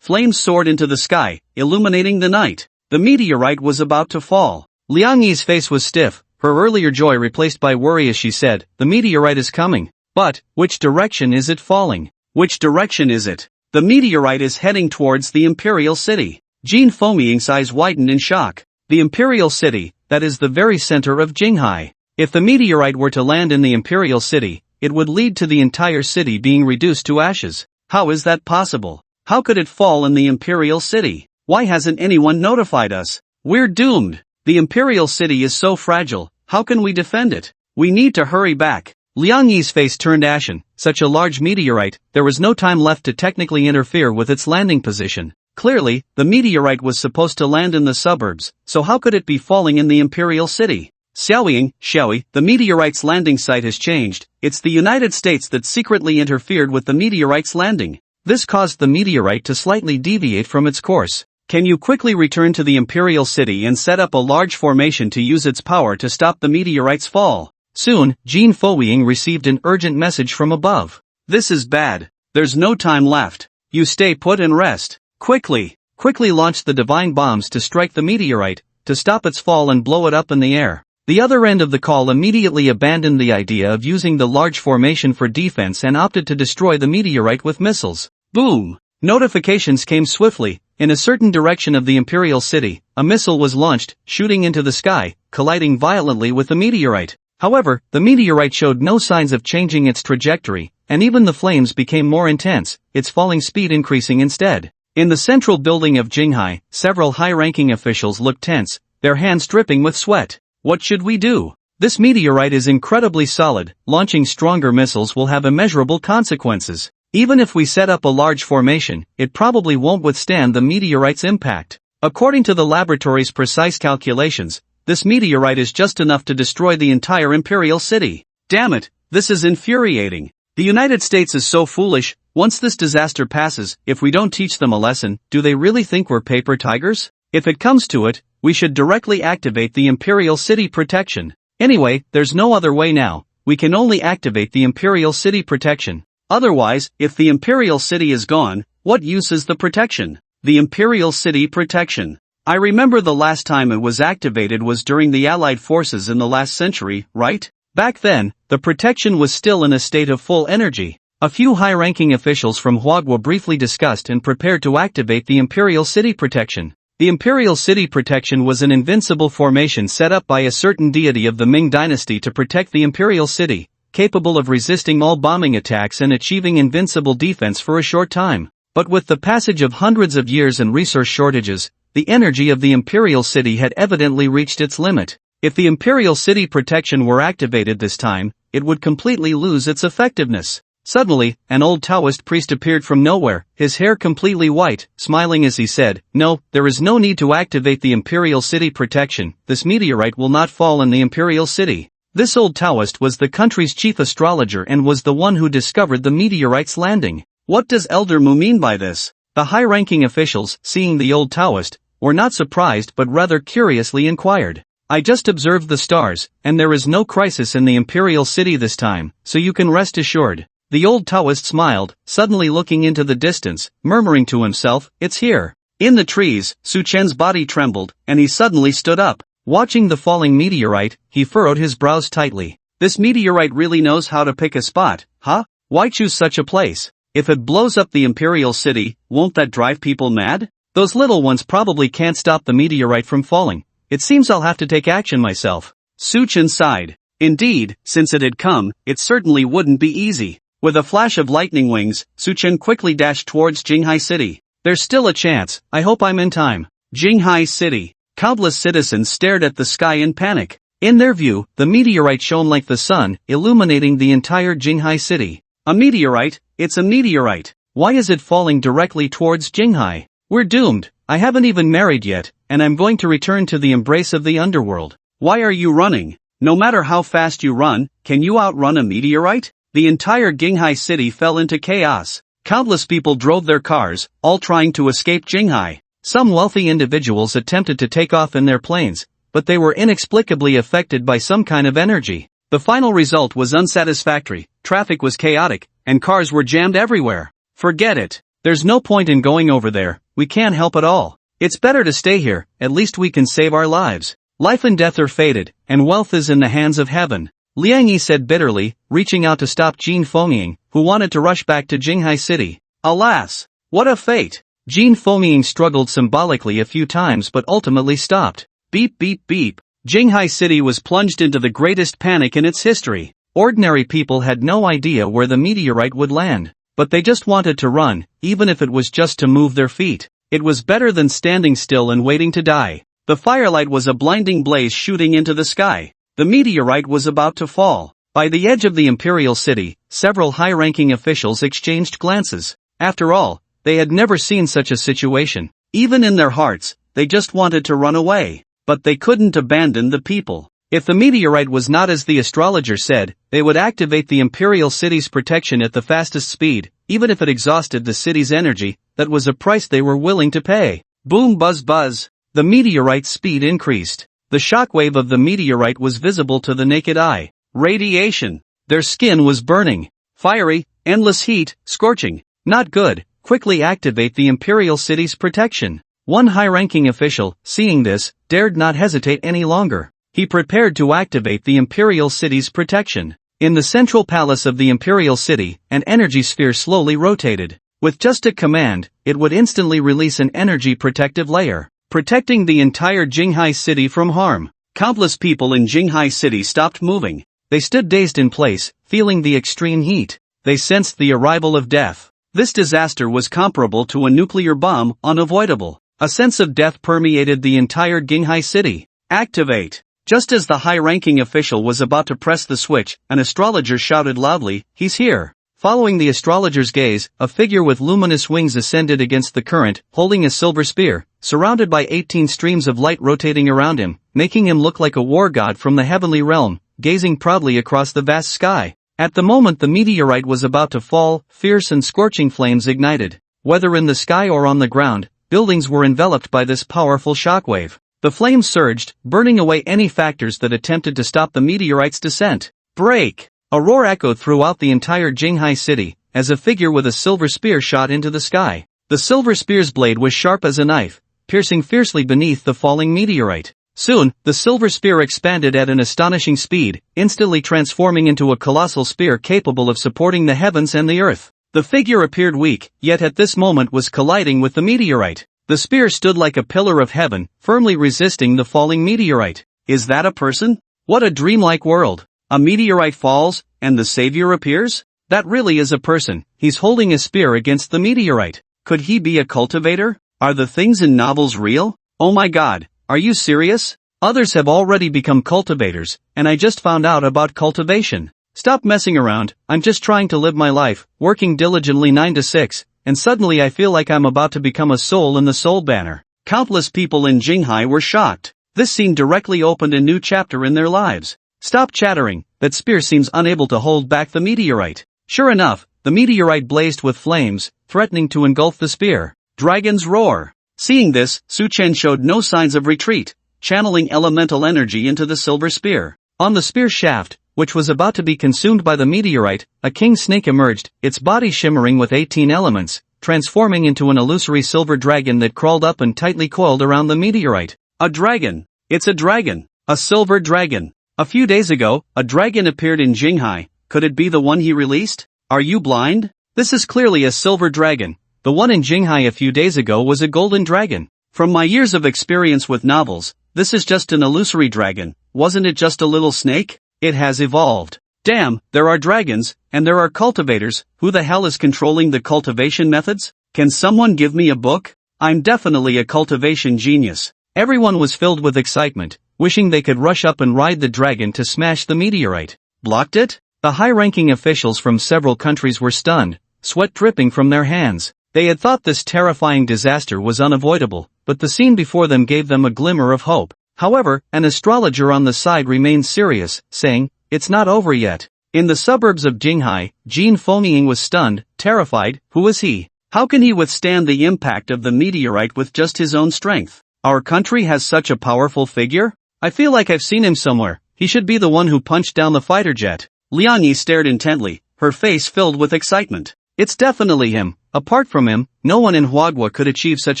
Flames soared into the sky, illuminating the night. The meteorite was about to fall. Liang Yi's face was stiff, her earlier joy replaced by worry as she said, the meteorite is coming. But, which direction is it falling? Which direction is it? The meteorite is heading towards the Imperial City. Jin Fengming's eyes widened in shock. The Imperial City, that is the very center of Jinghai. If the meteorite were to land in the Imperial City, it would lead to the entire city being reduced to ashes. How is that possible? How could it fall in the Imperial City? Why hasn't anyone notified us? We're doomed. The Imperial City is so fragile, how can we defend it? We need to hurry back. Liang Yi's face turned ashen. Such a large meteorite, there was no time left to technically interfere with its landing position. Clearly, the meteorite was supposed to land in the suburbs, so how could it be falling in the Imperial City? Xiaoying, the meteorite's landing site has changed. It's the United States that secretly interfered with the meteorite's landing. This caused the meteorite to slightly deviate from its course. Can you quickly return to the Imperial City and set up a large formation to use its power to stop the meteorite's fall? Soon, Jin Foying received an urgent message from above. This is bad. There's no time left. You stay put and rest. Quickly launch the divine bombs to strike the meteorite, to stop its fall and blow it up in the air. The other end of the call immediately abandoned the idea of using the large formation for defense and opted to destroy the meteorite with missiles. Boom! Notifications came swiftly. In a certain direction of the Imperial City, a missile was launched, shooting into the sky, colliding violently with the meteorite. However, the meteorite showed no signs of changing its trajectory, and even the flames became more intense, its falling speed increasing instead. In the central building of Jinghai, several high-ranking officials looked tense, their hands dripping with sweat. What should we do? This meteorite is incredibly solid, launching stronger missiles will have immeasurable consequences. Even if we set up a large formation, it probably won't withstand the meteorite's impact. According to the laboratory's precise calculations, this meteorite is just enough to destroy the entire Imperial City. Damn it, this is infuriating. The United States is so foolish. Once this disaster passes, if we don't teach them a lesson, do they really think we're paper tigers? If it comes to it, we should directly activate the Imperial City protection. Anyway, there's no other way now. We can only activate the Imperial City protection. Otherwise, if the Imperial City is gone, what use is the protection? The Imperial City protection. I remember the last time it was activated was during the Allied forces in the last century, right? Back then, the protection was still in a state of full energy. A few high-ranking officials from Huagua briefly discussed and prepared to activate the Imperial City protection. The Imperial City protection was an invincible formation set up by a certain deity of the Ming dynasty to protect the Imperial City, capable of resisting all bombing attacks and achieving invincible defense for a short time. But with the passage of hundreds of years and resource shortages, the energy of the Imperial City had evidently reached its limit. If the Imperial City protection were activated this time, it would completely lose its effectiveness. Suddenly, an old Taoist priest appeared from nowhere, his hair completely white, smiling as he said, "No, there is no need to activate the Imperial City protection. This meteorite will not fall in the Imperial City." This old Taoist was the country's chief astrologer and was the one who discovered the meteorite's landing. What does Elder Mu mean by this? The high-ranking officials, seeing the old Taoist, were not surprised but rather curiously inquired. "I just observed the stars, and there is no crisis in the Imperial City this time, so you can rest assured." The old Taoist smiled, suddenly looking into the distance, murmuring to himself, "It's here." In the trees, Su Chen's body trembled, and he suddenly stood up. Watching the falling meteorite, he furrowed his brows tightly. This meteorite really knows how to pick a spot, huh? Why choose such a place? If it blows up the Imperial City, won't that drive people mad? Those little ones probably can't stop the meteorite from falling. It seems I'll have to take action myself. Su Chen sighed. Indeed, since it had come, it certainly wouldn't be easy. With a flash of lightning wings, Su Chen quickly dashed towards Jinghai City. There's still a chance, I hope I'm in time. Jinghai City. Countless citizens stared at the sky in panic. In their view, the meteorite shone like the sun, illuminating the entire Jinghai City. A meteorite? It's a meteorite. Why is it falling directly towards Jinghai? We're doomed. I haven't even married yet, and I'm going to return to the embrace of the underworld. Why are you running? No matter how fast you run, can you outrun a meteorite? The entire Jinghai City fell into chaos. Countless people drove their cars, all trying to escape Jinghai. Some wealthy individuals attempted to take off in their planes, but they were inexplicably affected by some kind of energy. The final result was unsatisfactory, traffic was chaotic, and cars were jammed everywhere. Forget it. There's no point in going over there, we can't help at all. It's better to stay here, at least we can save our lives. Life and death are fated, and wealth is in the hands of heaven. Liang Yi said bitterly, reaching out to stop Jin Fengming, who wanted to rush back to Jinghai City. Alas! What a fate! Jin Fengming struggled symbolically a few times but ultimately stopped. Beep beep beep. Jinghai City was plunged into the greatest panic in its history. Ordinary people had no idea where the meteorite would land, but they just wanted to run, even if it was just to move their feet. It was better than standing still and waiting to die. The firelight was a blinding blaze shooting into the sky. The meteorite was about to fall. By the edge of the Imperial City, several high-ranking officials exchanged glances. After all, they had never seen such a situation. Even in their hearts, they just wanted to run away. But they couldn't abandon the people. If the meteorite was not as the astrologer said, they would activate the imperial city's protection at the fastest speed, even if it exhausted the city's energy. That was a price they were willing to pay. Boom, buzz, buzz. The meteorite's speed increased. The shockwave of the meteorite was visible to the naked eye. Radiation. Their skin was burning. Fiery, endless heat, scorching. Not good. Quickly activate the imperial city's protection. One high-ranking official, seeing this, dared not hesitate any longer. He prepared to activate the imperial city's protection. In the central palace of the imperial city, an energy sphere slowly rotated. With just a command, it would instantly release an energy protective layer, protecting the entire Jinghai city from harm. Countless people in Jinghai city stopped moving. They stood dazed in place, feeling the extreme heat. They sensed the arrival of death. This disaster was comparable to a nuclear bomb, unavoidable. A sense of death permeated the entire Jinghai city. Activate! Just as the high-ranking official was about to press the switch, an astrologer shouted loudly, "He's here!" Following the astrologer's gaze, a figure with luminous wings ascended against the current, holding a silver spear, surrounded by 18 streams of light rotating around him, making him look like a war god from the heavenly realm, gazing proudly across the vast sky. At the moment the meteorite was about to fall, fierce and scorching flames ignited. Whether in the sky or on the ground, buildings were enveloped by this powerful shockwave. The flames surged, burning away any factors that attempted to stop the meteorite's descent. Break! A roar echoed throughout the entire Jinghai city, as a figure with a silver spear shot into the sky. The silver spear's blade was sharp as a knife, piercing fiercely beneath the falling meteorite. Soon, the silver spear expanded at an astonishing speed, instantly transforming into a colossal spear capable of supporting the heavens and the earth. The figure appeared weak, yet at this moment was colliding with the meteorite. The spear stood like a pillar of heaven, firmly resisting the falling meteorite. Is that a person? What a dreamlike world! A meteorite falls, and the savior appears? That really is a person. He's holding a spear against the meteorite. Could he be a cultivator? Are the things in novels real? Oh my god, are you serious? Others have already become cultivators, and I just found out about cultivation. Stop messing around, I'm just trying to live my life, working diligently 9 to 6, and suddenly I feel like I'm about to become a soul in the soul banner. Countless people in Jinghai were shocked. This scene directly opened a new chapter in their lives. Stop chattering, that spear seems unable to hold back the meteorite. Sure enough, the meteorite blazed with flames, threatening to engulf the spear. Dragon's roar. Seeing this, Su Chen showed no signs of retreat, channeling elemental energy into the silver spear. On the spear shaft, which was about to be consumed by the meteorite, a king snake emerged, its body shimmering with 18 elements, transforming into an illusory silver dragon that crawled up and tightly coiled around the meteorite. A dragon! It's a dragon! A silver dragon! A few days ago, a dragon appeared in Jinghai. Could it be the one he released? Are you blind? This is clearly a silver dragon. The one in Jinghai a few days ago was a golden dragon. From my years of experience with novels, this is just an illusory dragon. Wasn't it just a little snake? It has evolved. Damn, there are dragons, and there are cultivators. Who the hell is controlling the cultivation methods? Can someone give me a book? I'm definitely a cultivation genius. Everyone was filled with excitement, wishing they could rush up and ride the dragon to smash the meteorite. Blocked it? The high-ranking officials from several countries were stunned, sweat dripping from their hands. They had thought this terrifying disaster was unavoidable, but the scene before them gave them a glimmer of hope. However, an astrologer on the side remained serious, saying, "It's not over yet." In the suburbs of Jinghai, Jin Fomying was stunned, terrified. Who is he? How can he withstand the impact of the meteorite with just his own strength? Our country has such a powerful figure? I feel like I've seen him somewhere. He should be the one who punched down the fighter jet. Liangyi stared intently, her face filled with excitement. It's definitely him. Apart from him, no one in Huagua could achieve such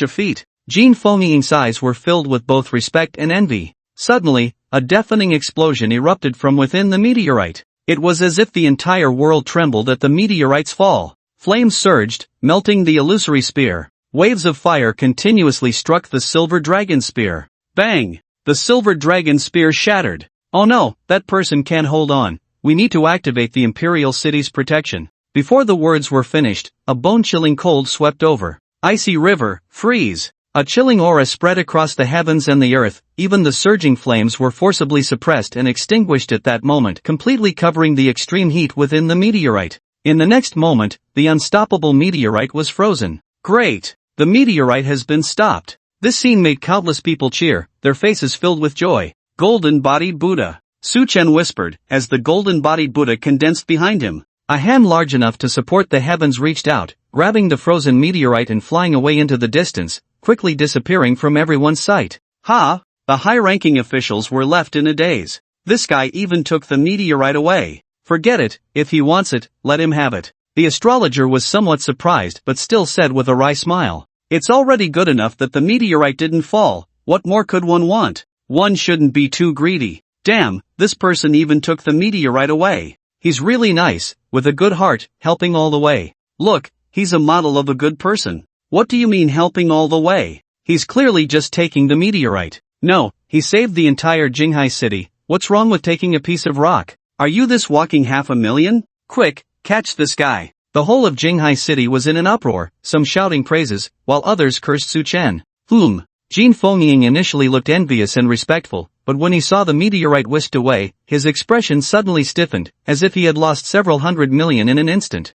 a feat. Jin Fomying's eyes were filled with both respect and envy. Suddenly, a deafening explosion erupted from within the meteorite. It was as if the entire world trembled at the meteorite's fall. Flames surged, melting the illusory spear. Waves of fire continuously struck the silver dragon spear. Bang! The silver dragon spear shattered. Oh no, that person can't hold on. We need to activate the Imperial City's protection. Before the words were finished, a bone-chilling cold swept over. Icy river, freeze. A chilling aura spread across the heavens and the earth. Even the surging flames were forcibly suppressed and extinguished at that moment, completely covering the extreme heat within the meteorite. In the next moment, the unstoppable meteorite was frozen. Great! The meteorite has been stopped. This scene made countless people cheer, their faces filled with joy. Golden-bodied Buddha. Su Chen whispered, as the golden-bodied Buddha condensed behind him. A hand large enough to support the heavens reached out, grabbing the frozen meteorite and flying away into the distance, quickly disappearing from everyone's sight. Ha! The high-ranking officials were left in a daze. This guy even took the meteorite away. Forget it, if he wants it, let him have it. The astrologer was somewhat surprised but still said with a wry smile. It's already good enough that the meteorite didn't fall, what more could one want? One shouldn't be too greedy. Damn, this person even took the meteorite away. He's really nice, with a good heart, helping all the way. Look, he's a model of a good person. What do you mean helping all the way? He's clearly just taking the meteorite. No, he saved the entire Jinghai city. What's wrong with taking a piece of rock? Are you this walking 500,000? Quick, catch this guy. The whole of Jinghai city was in an uproar, some shouting praises, while others cursed Su Chen. Jin Fengying initially looked envious and respectful, but when he saw the meteorite whisked away, his expression suddenly stiffened, as if he had lost several 100 million in an instant.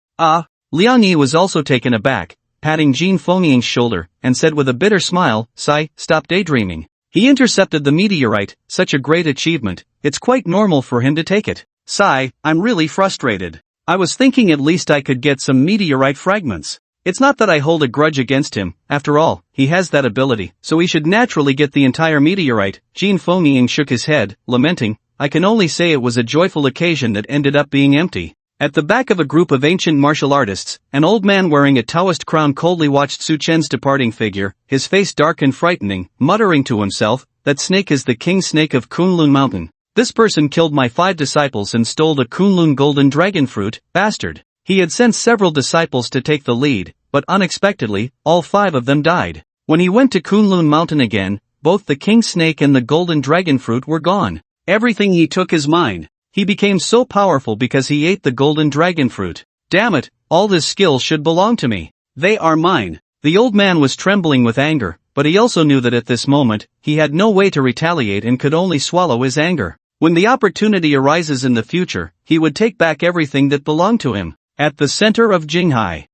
Liang Yi was also taken aback, patting Jin Fengying's shoulder, and said with a bitter smile, "Sai, stop daydreaming. He intercepted the meteorite, such a great achievement, it's quite normal for him to take it." Sai, I'm really frustrated. I was thinking at least I could get some meteorite fragments. It's not that I hold a grudge against him, after all, he has that ability, so he should naturally get the entire meteorite. Jin Fengying shook his head, lamenting, I can only say it was a joyful occasion that ended up being empty. At the back of a group of ancient martial artists, an old man wearing a Taoist crown coldly watched Su Chen's departing figure, his face dark and frightening, muttering to himself, that snake is the king snake of Kunlun mountain. This person killed my 5 disciples and stole the Kunlun golden dragon fruit, bastard. He had sent several disciples to take the lead, but unexpectedly, all 5 of them died. When he went to Kunlun mountain again, both the king snake and the golden dragon fruit were gone. Everything he took is mine. He became so powerful because he ate the golden dragon fruit. Damn it, all this skill should belong to me. They are mine. The old man was trembling with anger, but he also knew that at this moment, he had no way to retaliate and could only swallow his anger. When the opportunity arises in the future, he would take back everything that belonged to him. At the center of Jinghai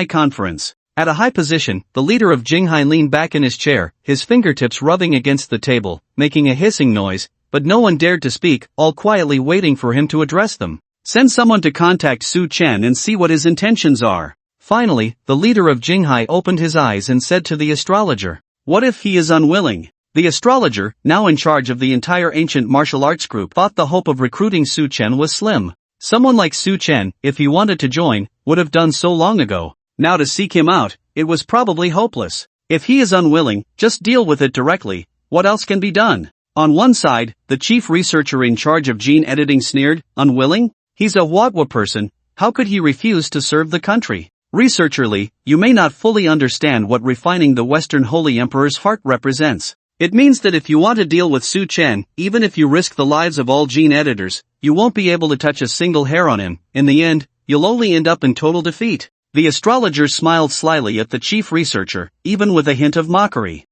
Conference. At a high position, the leader of Jinghai leaned back in his chair, his fingertips rubbing against the table, making a hissing noise, but no one dared to speak, all quietly waiting for him to address them. Send someone to contact Su Chen and see what his intentions are. Finally, the leader of Jinghai opened his eyes and said to the astrologer, what if he is unwilling? The astrologer, now in charge of the entire ancient martial arts group, thought the hope of recruiting Su Chen was slim. Someone like Su Chen, if he wanted to join, would have done so long ago. Now to seek him out, it was probably hopeless. If he is unwilling, just deal with it directly. What else can be done? On one side, the chief researcher in charge of gene editing sneered, unwilling? He's a Wadwa person, how could he refuse to serve the country? Researcherly, you may not fully understand what refining the Western Holy Emperor's heart represents. It means that if you want to deal with Su Chen, even if you risk the lives of all gene editors, you won't be able to touch a single hair on him. In the end, you'll only end up in total defeat. The astrologer smiled slyly at the chief researcher, even with a hint of mockery.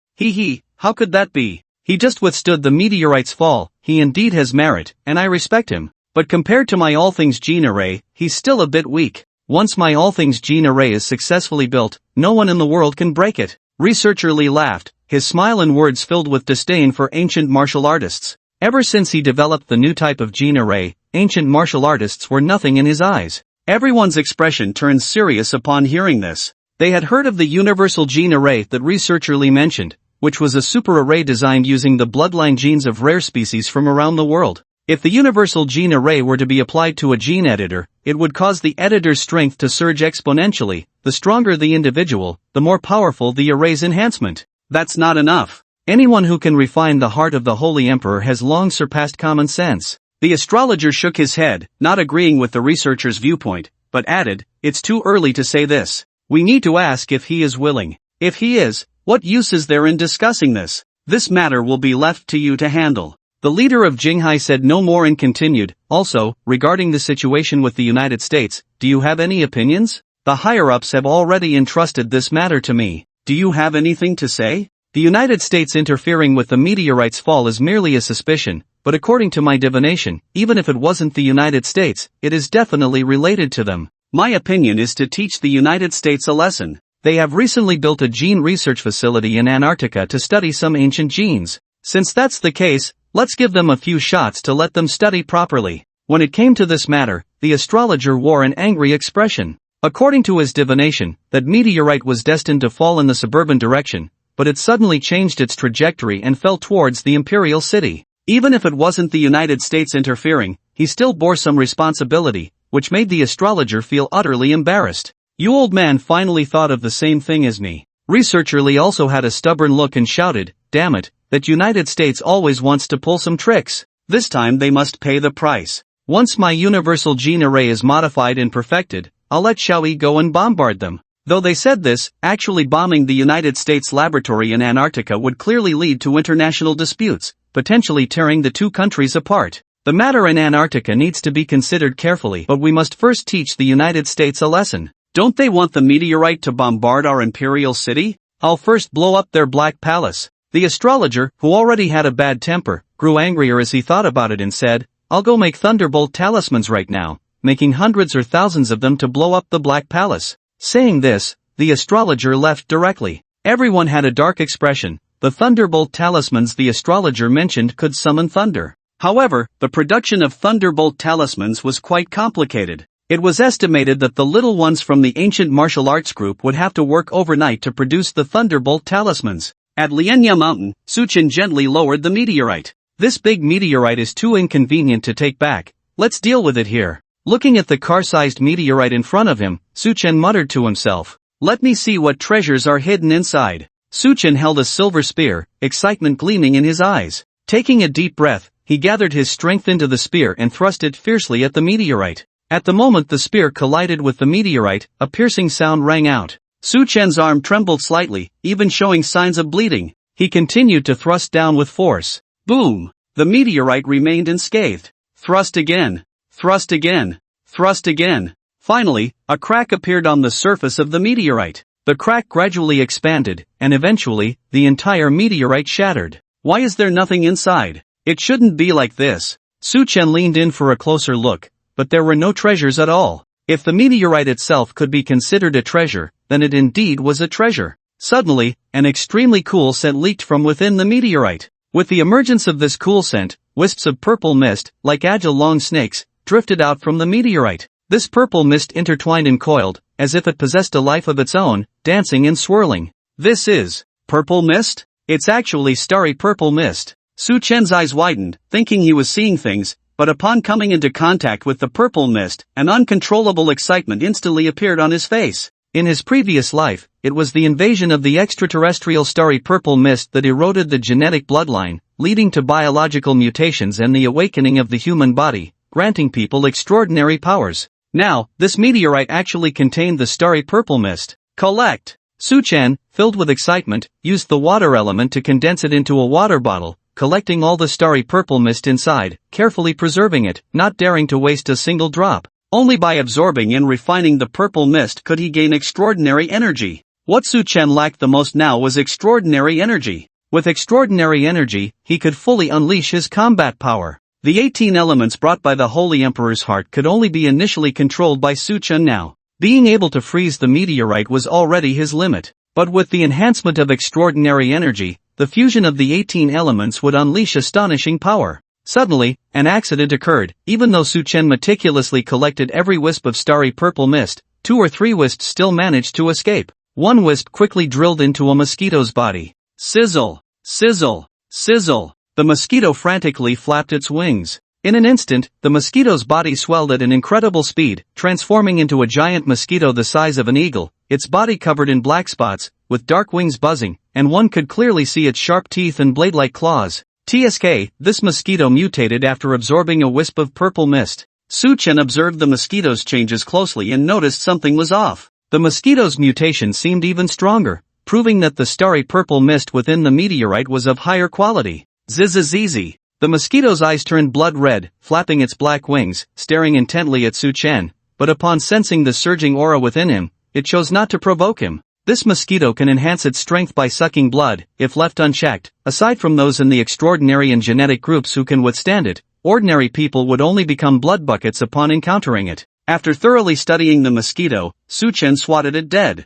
How could that be? He just withstood the meteorite's fall. He indeed has merit, and I respect him. But compared to my All Things gene array, he's still a bit weak. Once my All Things gene array is successfully built, no one in the world can break it. Researcher Lee laughed, his smile and words filled with disdain for ancient martial artists. Ever since he developed the new type of gene array, ancient martial artists were nothing in his eyes. Everyone's expression turned serious upon hearing this. They had heard of the universal gene array that researcher Lee mentioned, which was a super array designed using the bloodline genes of rare species from around the world. If the universal gene array were to be applied to a gene editor, it would cause the editor's strength to surge exponentially. The stronger the individual, the more powerful the array's enhancement. That's not enough. Anyone who can refine the heart of the Holy Emperor has long surpassed common sense. The astrologer shook his head, not agreeing with the researcher's viewpoint, but added, it's too early to say this. We need to ask if he is willing. If he is, what use is there in discussing this? This matter will be left to you to handle. The leader of Jinghai said no more and continued, also, regarding the situation with the United States, do you have any opinions? The higher-ups have already entrusted this matter to me. Do you have anything to say? The United States interfering with the meteorite's fall is merely a suspicion, but according to my divination, even if it wasn't the United States, it is definitely related to them. My opinion is to teach the United States a lesson. They have recently built a gene research facility in Antarctica to study some ancient genes. Since that's the case, Let's give them a few shots to let them study properly. When it came to this matter, the astrologer wore an angry expression. According to his divination, that meteorite was destined to fall in the suburban direction, but it suddenly changed its trajectory and fell towards the imperial city. Even if it wasn't the United States interfering, he still bore some responsibility, which made the astrologer feel utterly embarrassed. You old man finally thought of the same thing as me. Researcher Lee also had a stubborn look and shouted, damn it, that United States always wants to pull some tricks. This time they must pay the price. Once my universal gene array is modified and perfected, I'll let Xiaoyi go and bombard them. Though they said this, actually bombing the United States laboratory in Antarctica would clearly lead to international disputes, potentially tearing the two countries apart. The matter in Antarctica needs to be considered carefully, but we must first teach the United States a lesson. Don't they want the meteorite to bombard our imperial city? I'll first blow up their black palace. The astrologer, who already had a bad temper, grew angrier as he thought about it and said, I'll go make thunderbolt talismans right now, making hundreds or thousands of them to blow up the black palace. Saying this, the astrologer left directly. Everyone had a dark expression. The thunderbolt talismans the astrologer mentioned could summon thunder. However, the production of thunderbolt talismans was quite complicated. It was estimated that the little ones from the ancient martial arts group would have to work overnight to produce the thunderbolt talismans. At Lianya Mountain, Suchen gently lowered the meteorite. This big meteorite is too inconvenient to take back. Let's deal with it here. Looking at the car-sized meteorite in front of him, Suchen muttered to himself, let me see what treasures are hidden inside. Suchen held a silver spear, excitement gleaming in his eyes. Taking a deep breath, he gathered his strength into the spear and thrust it fiercely at the meteorite. At the moment the spear collided with the meteorite, a piercing sound rang out. Suchen's arm trembled slightly, even showing signs of bleeding. He continued to thrust down with force. Boom! The meteorite remained unscathed. Thrust again. Thrust again. Thrust again. Finally, a crack appeared on the surface of the meteorite. The crack gradually expanded, and eventually, the entire meteorite shattered. Why is there nothing inside? It shouldn't be like this. Suchen leaned in for a closer look, but there were no treasures at all. If the meteorite itself could be considered a treasure, then it indeed was a treasure. Suddenly, an extremely cool scent leaked from within the meteorite. With the emergence of this cool scent, wisps of purple mist, like agile long snakes, drifted out from the meteorite. This purple mist intertwined and coiled, as if it possessed a life of its own, dancing and swirling. This is purple mist? It's actually starry purple mist. Suchen's eyes widened, thinking he was seeing things, but upon coming into contact with the purple mist, an uncontrollable excitement instantly appeared on his face. In his previous life, it was the invasion of the extraterrestrial starry purple mist that eroded the genetic bloodline, leading to biological mutations and the awakening of the human body, granting people extraordinary powers. Now, this meteorite actually contained the starry purple mist. Collect! Suchen, filled with excitement, used the water element to condense it into a water bottle, collecting all the starry purple mist inside, carefully preserving it, not daring to waste a single drop. Only by absorbing and refining the purple mist could he gain extraordinary energy. What Suchen lacked the most now was extraordinary energy. With extraordinary energy, he could fully unleash his combat power. The 18 elements brought by the Holy Emperor's heart could only be initially controlled by Suchen now. Being able to freeze the meteorite was already his limit. But with the enhancement of extraordinary energy, the fusion of the 18 elements would unleash astonishing power. Suddenly, an accident occurred. Even though Suchen meticulously collected every wisp of starry purple mist, 2 or 3 wisps still managed to escape. One wisp quickly drilled into a mosquito's body. Sizzle! Sizzle! Sizzle! The mosquito frantically flapped its wings. In an instant, the mosquito's body swelled at an incredible speed, transforming into a giant mosquito the size of an eagle, its body covered in black spots, with dark wings buzzing, and one could clearly see its sharp teeth and blade-like claws. TSK, this mosquito mutated after absorbing a wisp of purple mist. Suchen observed the mosquito's changes closely and noticed something was off. The mosquito's mutation seemed even stronger, proving that the starry purple mist within the meteorite was of higher quality. Zzzz. The mosquito's eyes turned blood red, flapping its black wings, staring intently at Suchen, but upon sensing the surging aura within him, it chose not to provoke him. This mosquito can enhance its strength by sucking blood, if left unchecked. Aside from those in the extraordinary and genetic groups who can withstand it, ordinary people would only become blood buckets upon encountering it. After thoroughly studying the mosquito, Suchen swatted it dead.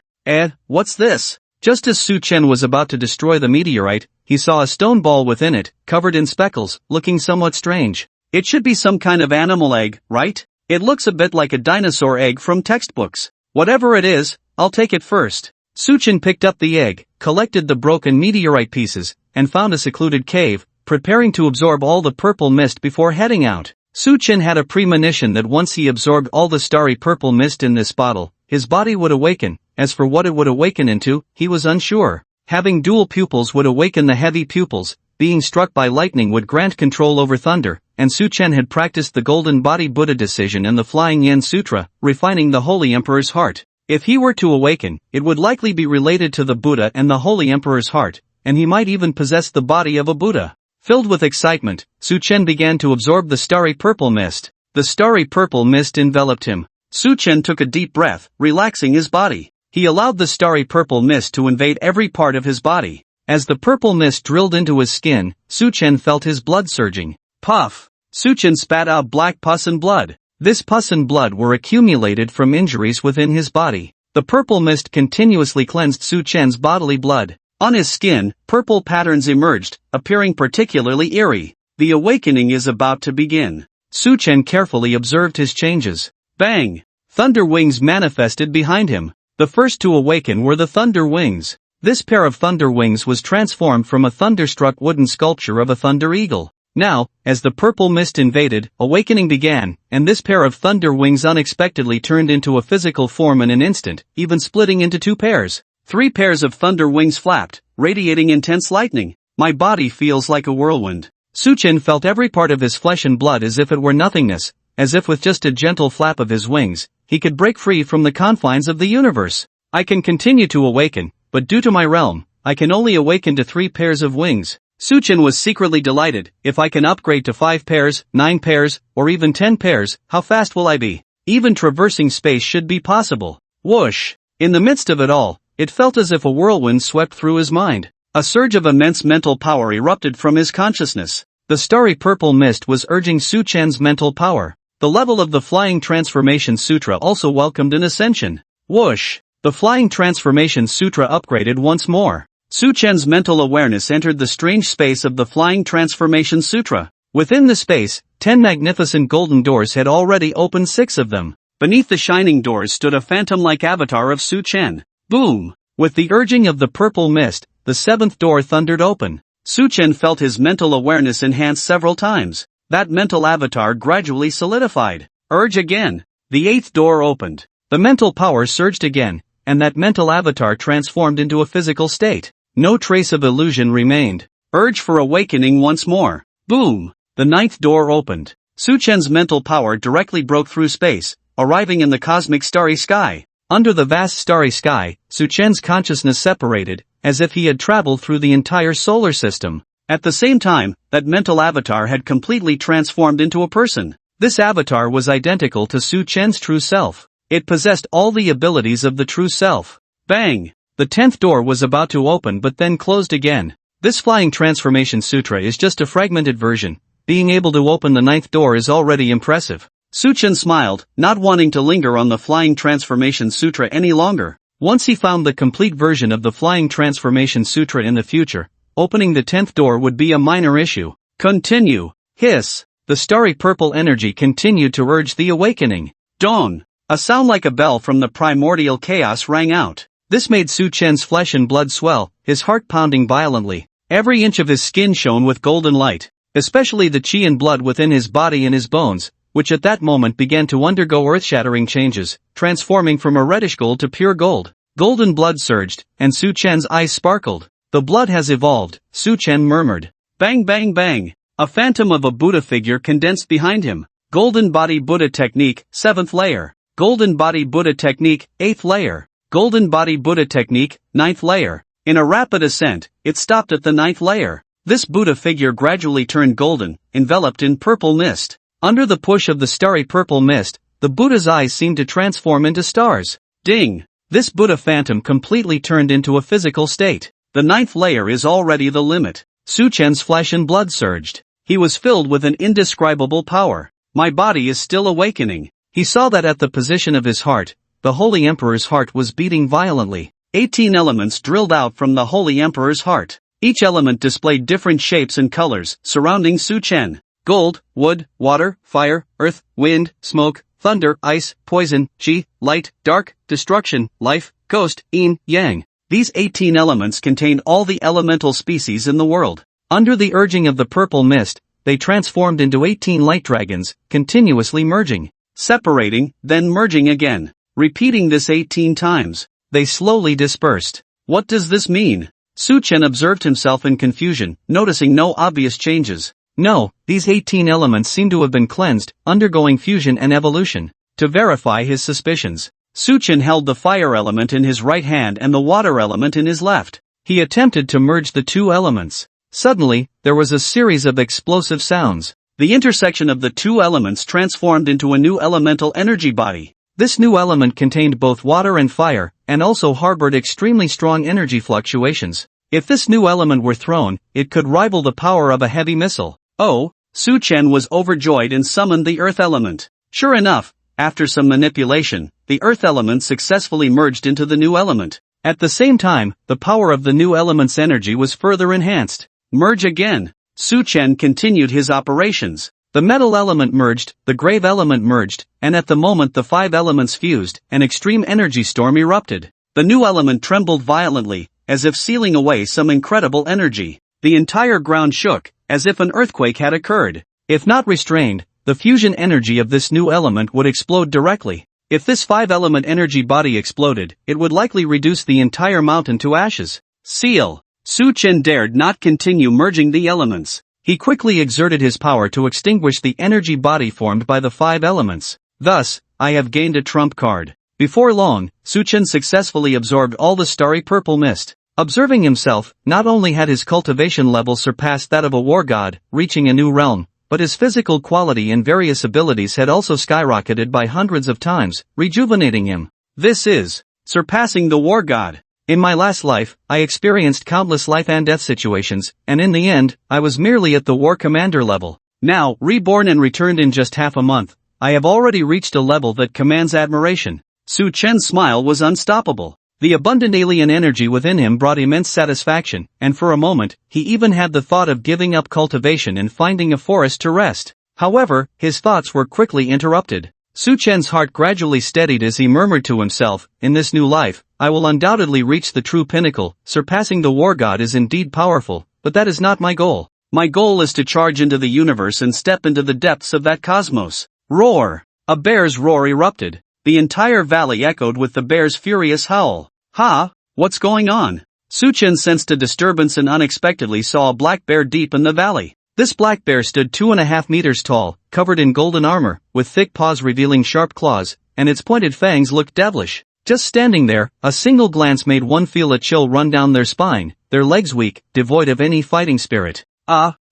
What's this? Just as Suchen was about to destroy the meteorite, he saw a stone ball within it, covered in speckles, looking somewhat strange. It should be some kind of animal egg, right? It looks a bit like a dinosaur egg from textbooks. Whatever it is, I'll take it first. Suchin picked up the egg, collected the broken meteorite pieces, and found a secluded cave, preparing to absorb all the purple mist before heading out. Suchin had a premonition that once he absorbed all the starry purple mist in this bottle, his body would awaken. As for what it would awaken into, he was unsure. Having dual pupils would awaken the heavy pupils, being struck by lightning would grant control over thunder, and Suchen had practiced the Golden Body Buddha decision and the Flying Yen Sutra, refining the Holy Emperor's heart. If he were to awaken, it would likely be related to the Buddha and the Holy Emperor's heart, and he might even possess the body of a Buddha. Filled with excitement, Suchen began to absorb the starry purple mist. The starry purple mist enveloped him. Suchen took a deep breath, relaxing his body. He allowed the starry purple mist to invade every part of his body. As the purple mist drilled into his skin, Suchen felt his blood surging. Puff! Suchen spat out black pus and blood. This pus and blood were accumulated from injuries within his body. The purple mist continuously cleansed Suchen's bodily blood. On his skin, purple patterns emerged, appearing particularly eerie. The awakening is about to begin. Suchen carefully observed his changes. Bang! Thunder wings manifested behind him. The first to awaken were the thunder wings. This pair of thunder wings was transformed from a thunderstruck wooden sculpture of a thunder eagle. Now, as the purple mist invaded, awakening began, and this pair of thunder wings unexpectedly turned into a physical form in an instant, even splitting into two pairs. 3 pairs of thunder wings flapped, radiating intense lightning. My body feels like a whirlwind. Suchen felt every part of his flesh and blood as if it were nothingness, as if with just a gentle flap of his wings, he could break free from the confines of the universe. I can continue to awaken, but due to my realm, I can only awaken to 3 pairs of wings. Suchen was secretly delighted. If I can upgrade to 5 pairs, 9 pairs, or even 10 pairs, how fast will I be? Even traversing space should be possible. Whoosh! In the midst of it all, it felt as if a whirlwind swept through his mind. A surge of immense mental power erupted from his consciousness. The starry purple mist was urging Suchen's mental power. The level of the Flying Transformation Sutra also welcomed an ascension. Whoosh! The Flying Transformation Sutra upgraded once more. Suchen's mental awareness entered the strange space of the Flying Transformation Sutra. Within the space, 10 magnificent golden doors had already opened, 6 of them. Beneath the shining doors stood a phantom-like avatar of Suchen. Boom! With the urging of the purple mist, the 7th door thundered open. Suchen felt his mental awareness enhance several times. That mental avatar gradually solidified. Urge again. The 8th door opened. The mental power surged again, and that mental avatar transformed into a physical state. No trace of illusion remained. Urge for awakening once more. Boom! The 9th door opened. Suchen's mental power directly broke through space, arriving in the cosmic starry sky. Under the vast starry sky, Suchen's consciousness separated, as if he had traveled through the entire solar system. At the same time, that mental avatar had completely transformed into a person. This avatar was identical to Suchen's true self. It possessed all the abilities of the true self. Bang! The 10th door was about to open but then closed again. This Flying Transformation Sutra is just a fragmented version. Being able to open the 9th door is already impressive. Suchen smiled, not wanting to linger on the Flying Transformation Sutra any longer. Once he found the complete version of the Flying Transformation Sutra in the future, opening the 10th door would be a minor issue. Continue. Hiss. The starry purple energy continued to urge the awakening. Dawn. A sound like a bell from the primordial chaos rang out. This made Suchen's flesh and blood swell, his heart pounding violently. Every inch of his skin shone with golden light, especially the chi and blood within his body and his bones, which at that moment began to undergo earth-shattering changes, transforming from a reddish gold to pure gold. Golden blood surged, and Suchen's eyes sparkled. The blood has evolved, Suchen murmured. Bang bang bang! A phantom of a Buddha figure condensed behind him. Golden Body Buddha Technique, 7th layer. Golden Body Buddha Technique, 8th layer. Golden Body Buddha Technique, 9th layer. In a rapid ascent, it stopped at the 9th layer. This Buddha figure gradually turned golden, enveloped in purple mist. Under the push of the starry purple mist, the Buddha's eyes seemed to transform into stars. Ding! This Buddha phantom completely turned into a physical state. The 9th layer is already the limit. Suchen's flesh and blood surged. He was filled with an indescribable power. My body is still awakening. He saw that at the position of his heart, the Holy Emperor's heart was beating violently. 18 elements drilled out from the Holy Emperor's heart. Each element displayed different shapes and colors surrounding Su Chen. Gold, wood, water, fire, earth, wind, smoke, thunder, ice, poison, qi, light, dark, destruction, life, ghost, yin, yang. These 18 elements contained all the elemental species in the world. Under the urging of the purple mist, they transformed into 18 light dragons, continuously merging, separating, then merging again. Repeating this 18 times, they slowly dispersed. What does this mean? Su Chen observed himself in confusion, noticing no obvious changes. No, these 18 elements seem to have been cleansed, undergoing fusion and evolution. To verify his suspicions, Su Chen held the fire element in his right hand and the water element in his left. He attempted to merge the two elements. Suddenly, there was a series of explosive sounds. The intersection of the two elements transformed into a new elemental energy body. This new element contained both water and fire, and also harbored extremely strong energy fluctuations. If this new element were thrown, it could rival the power of a heavy missile. Oh, Su Chen was overjoyed and summoned the earth element. Sure enough, after some manipulation, the earth element successfully merged into the new element. At the same time, the power of the new element's energy was further enhanced. Merge again. Su Chen continued his operations. The metal element merged, the grave element merged, and at the moment the 5 elements fused, an extreme energy storm erupted. The new element trembled violently, as if sealing away some incredible energy. The entire ground shook, as if an earthquake had occurred. If not restrained, the fusion energy of this new element would explode directly. If this 5-element energy body exploded, it would likely reduce the entire mountain to ashes. Seal. Su Chen dared not continue merging the elements. He quickly exerted his power to extinguish the energy body formed by the 5 elements. Thus, I have gained a trump card. Before long, Su Chen successfully absorbed all the starry purple mist. Observing himself, not only had his cultivation level surpassed that of a war god, reaching a new realm, but his physical quality and various abilities had also skyrocketed by hundreds of times, rejuvenating him. This is surpassing the war god. In my last life, I experienced countless life and death situations, and in the end, I was merely at the war commander level. Now, reborn and returned in just half a month, I have already reached a level that commands admiration. Su Chen's smile was unstoppable. The abundant alien energy within him brought immense satisfaction, and for a moment, he even had the thought of giving up cultivation and finding a forest to rest. However, his thoughts were quickly interrupted. Su Chen's heart gradually steadied as he murmured to himself, in this new life, I will undoubtedly reach the true pinnacle. Surpassing the war god is indeed powerful, but that is not my goal. My goal is to charge into the universe and step into the depths of that cosmos. Roar! A bear's roar erupted. The entire valley echoed with the bear's furious howl. Ha! What's going on? Su Chen sensed a disturbance and unexpectedly saw a black bear deep in the valley. This black bear stood 2.5 meters tall, covered in golden armor, with thick paws revealing sharp claws, and its pointed fangs looked devilish. Just standing there, a single glance made one feel a chill run down their spine, their legs weak, devoid of any fighting spirit.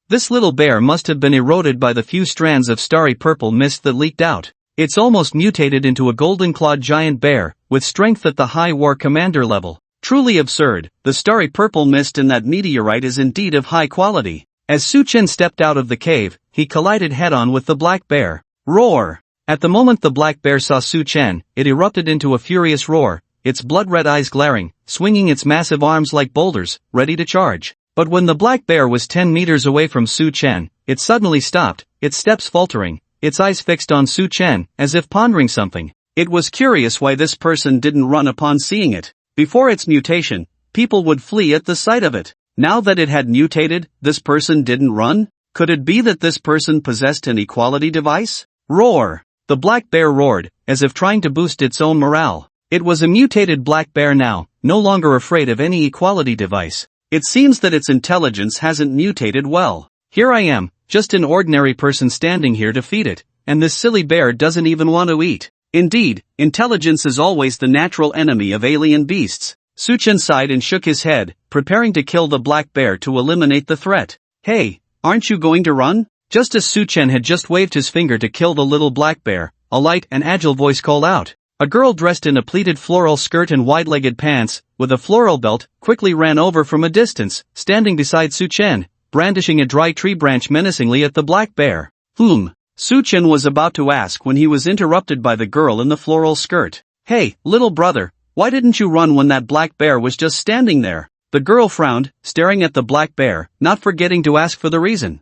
This little bear must have been eroded by the few strands of starry purple mist that leaked out. It's almost mutated into a golden-clawed giant bear, with strength at the high war commander level. Truly absurd, the starry purple mist in that meteorite is indeed of high quality. As Su Chen stepped out of the cave, he collided head-on with the black bear. Roar! At the moment the black bear saw Su Chen, it erupted into a furious roar, its blood-red eyes glaring, swinging its massive arms like boulders, ready to charge. But when the black bear was 10 meters away from Su Chen, it suddenly stopped, its steps faltering, its eyes fixed on Su Chen, as if pondering something. It was curious why this person didn't run upon seeing it. Before its mutation, people would flee at the sight of it. Now that it had mutated, this person didn't run? Could it be that this person possessed an equality device? Roar! The black bear roared, as if trying to boost its own morale. It was a mutated black bear now, no longer afraid of any equality device. It seems that its intelligence hasn't mutated well. Here I am, just an ordinary person standing here to feed it, and this silly bear doesn't even want to eat. Indeed, intelligence is always the natural enemy of alien beasts. Su Chen sighed and shook his head, preparing to kill the black bear to eliminate the threat. Hey, aren't you going to run? Just as Su Chen had just waved his finger to kill the little black bear, a light and agile voice called out. A girl dressed in a pleated floral skirt and wide-legged pants, with a floral belt, quickly ran over from a distance, standing beside Su Chen, brandishing a dry tree branch menacingly at the black bear. Su Chen was about to ask when he was interrupted by the girl in the floral skirt. Hey, little brother, why didn't you run when that black bear was just standing there? The girl frowned, staring at the black bear, not forgetting to ask for the reason.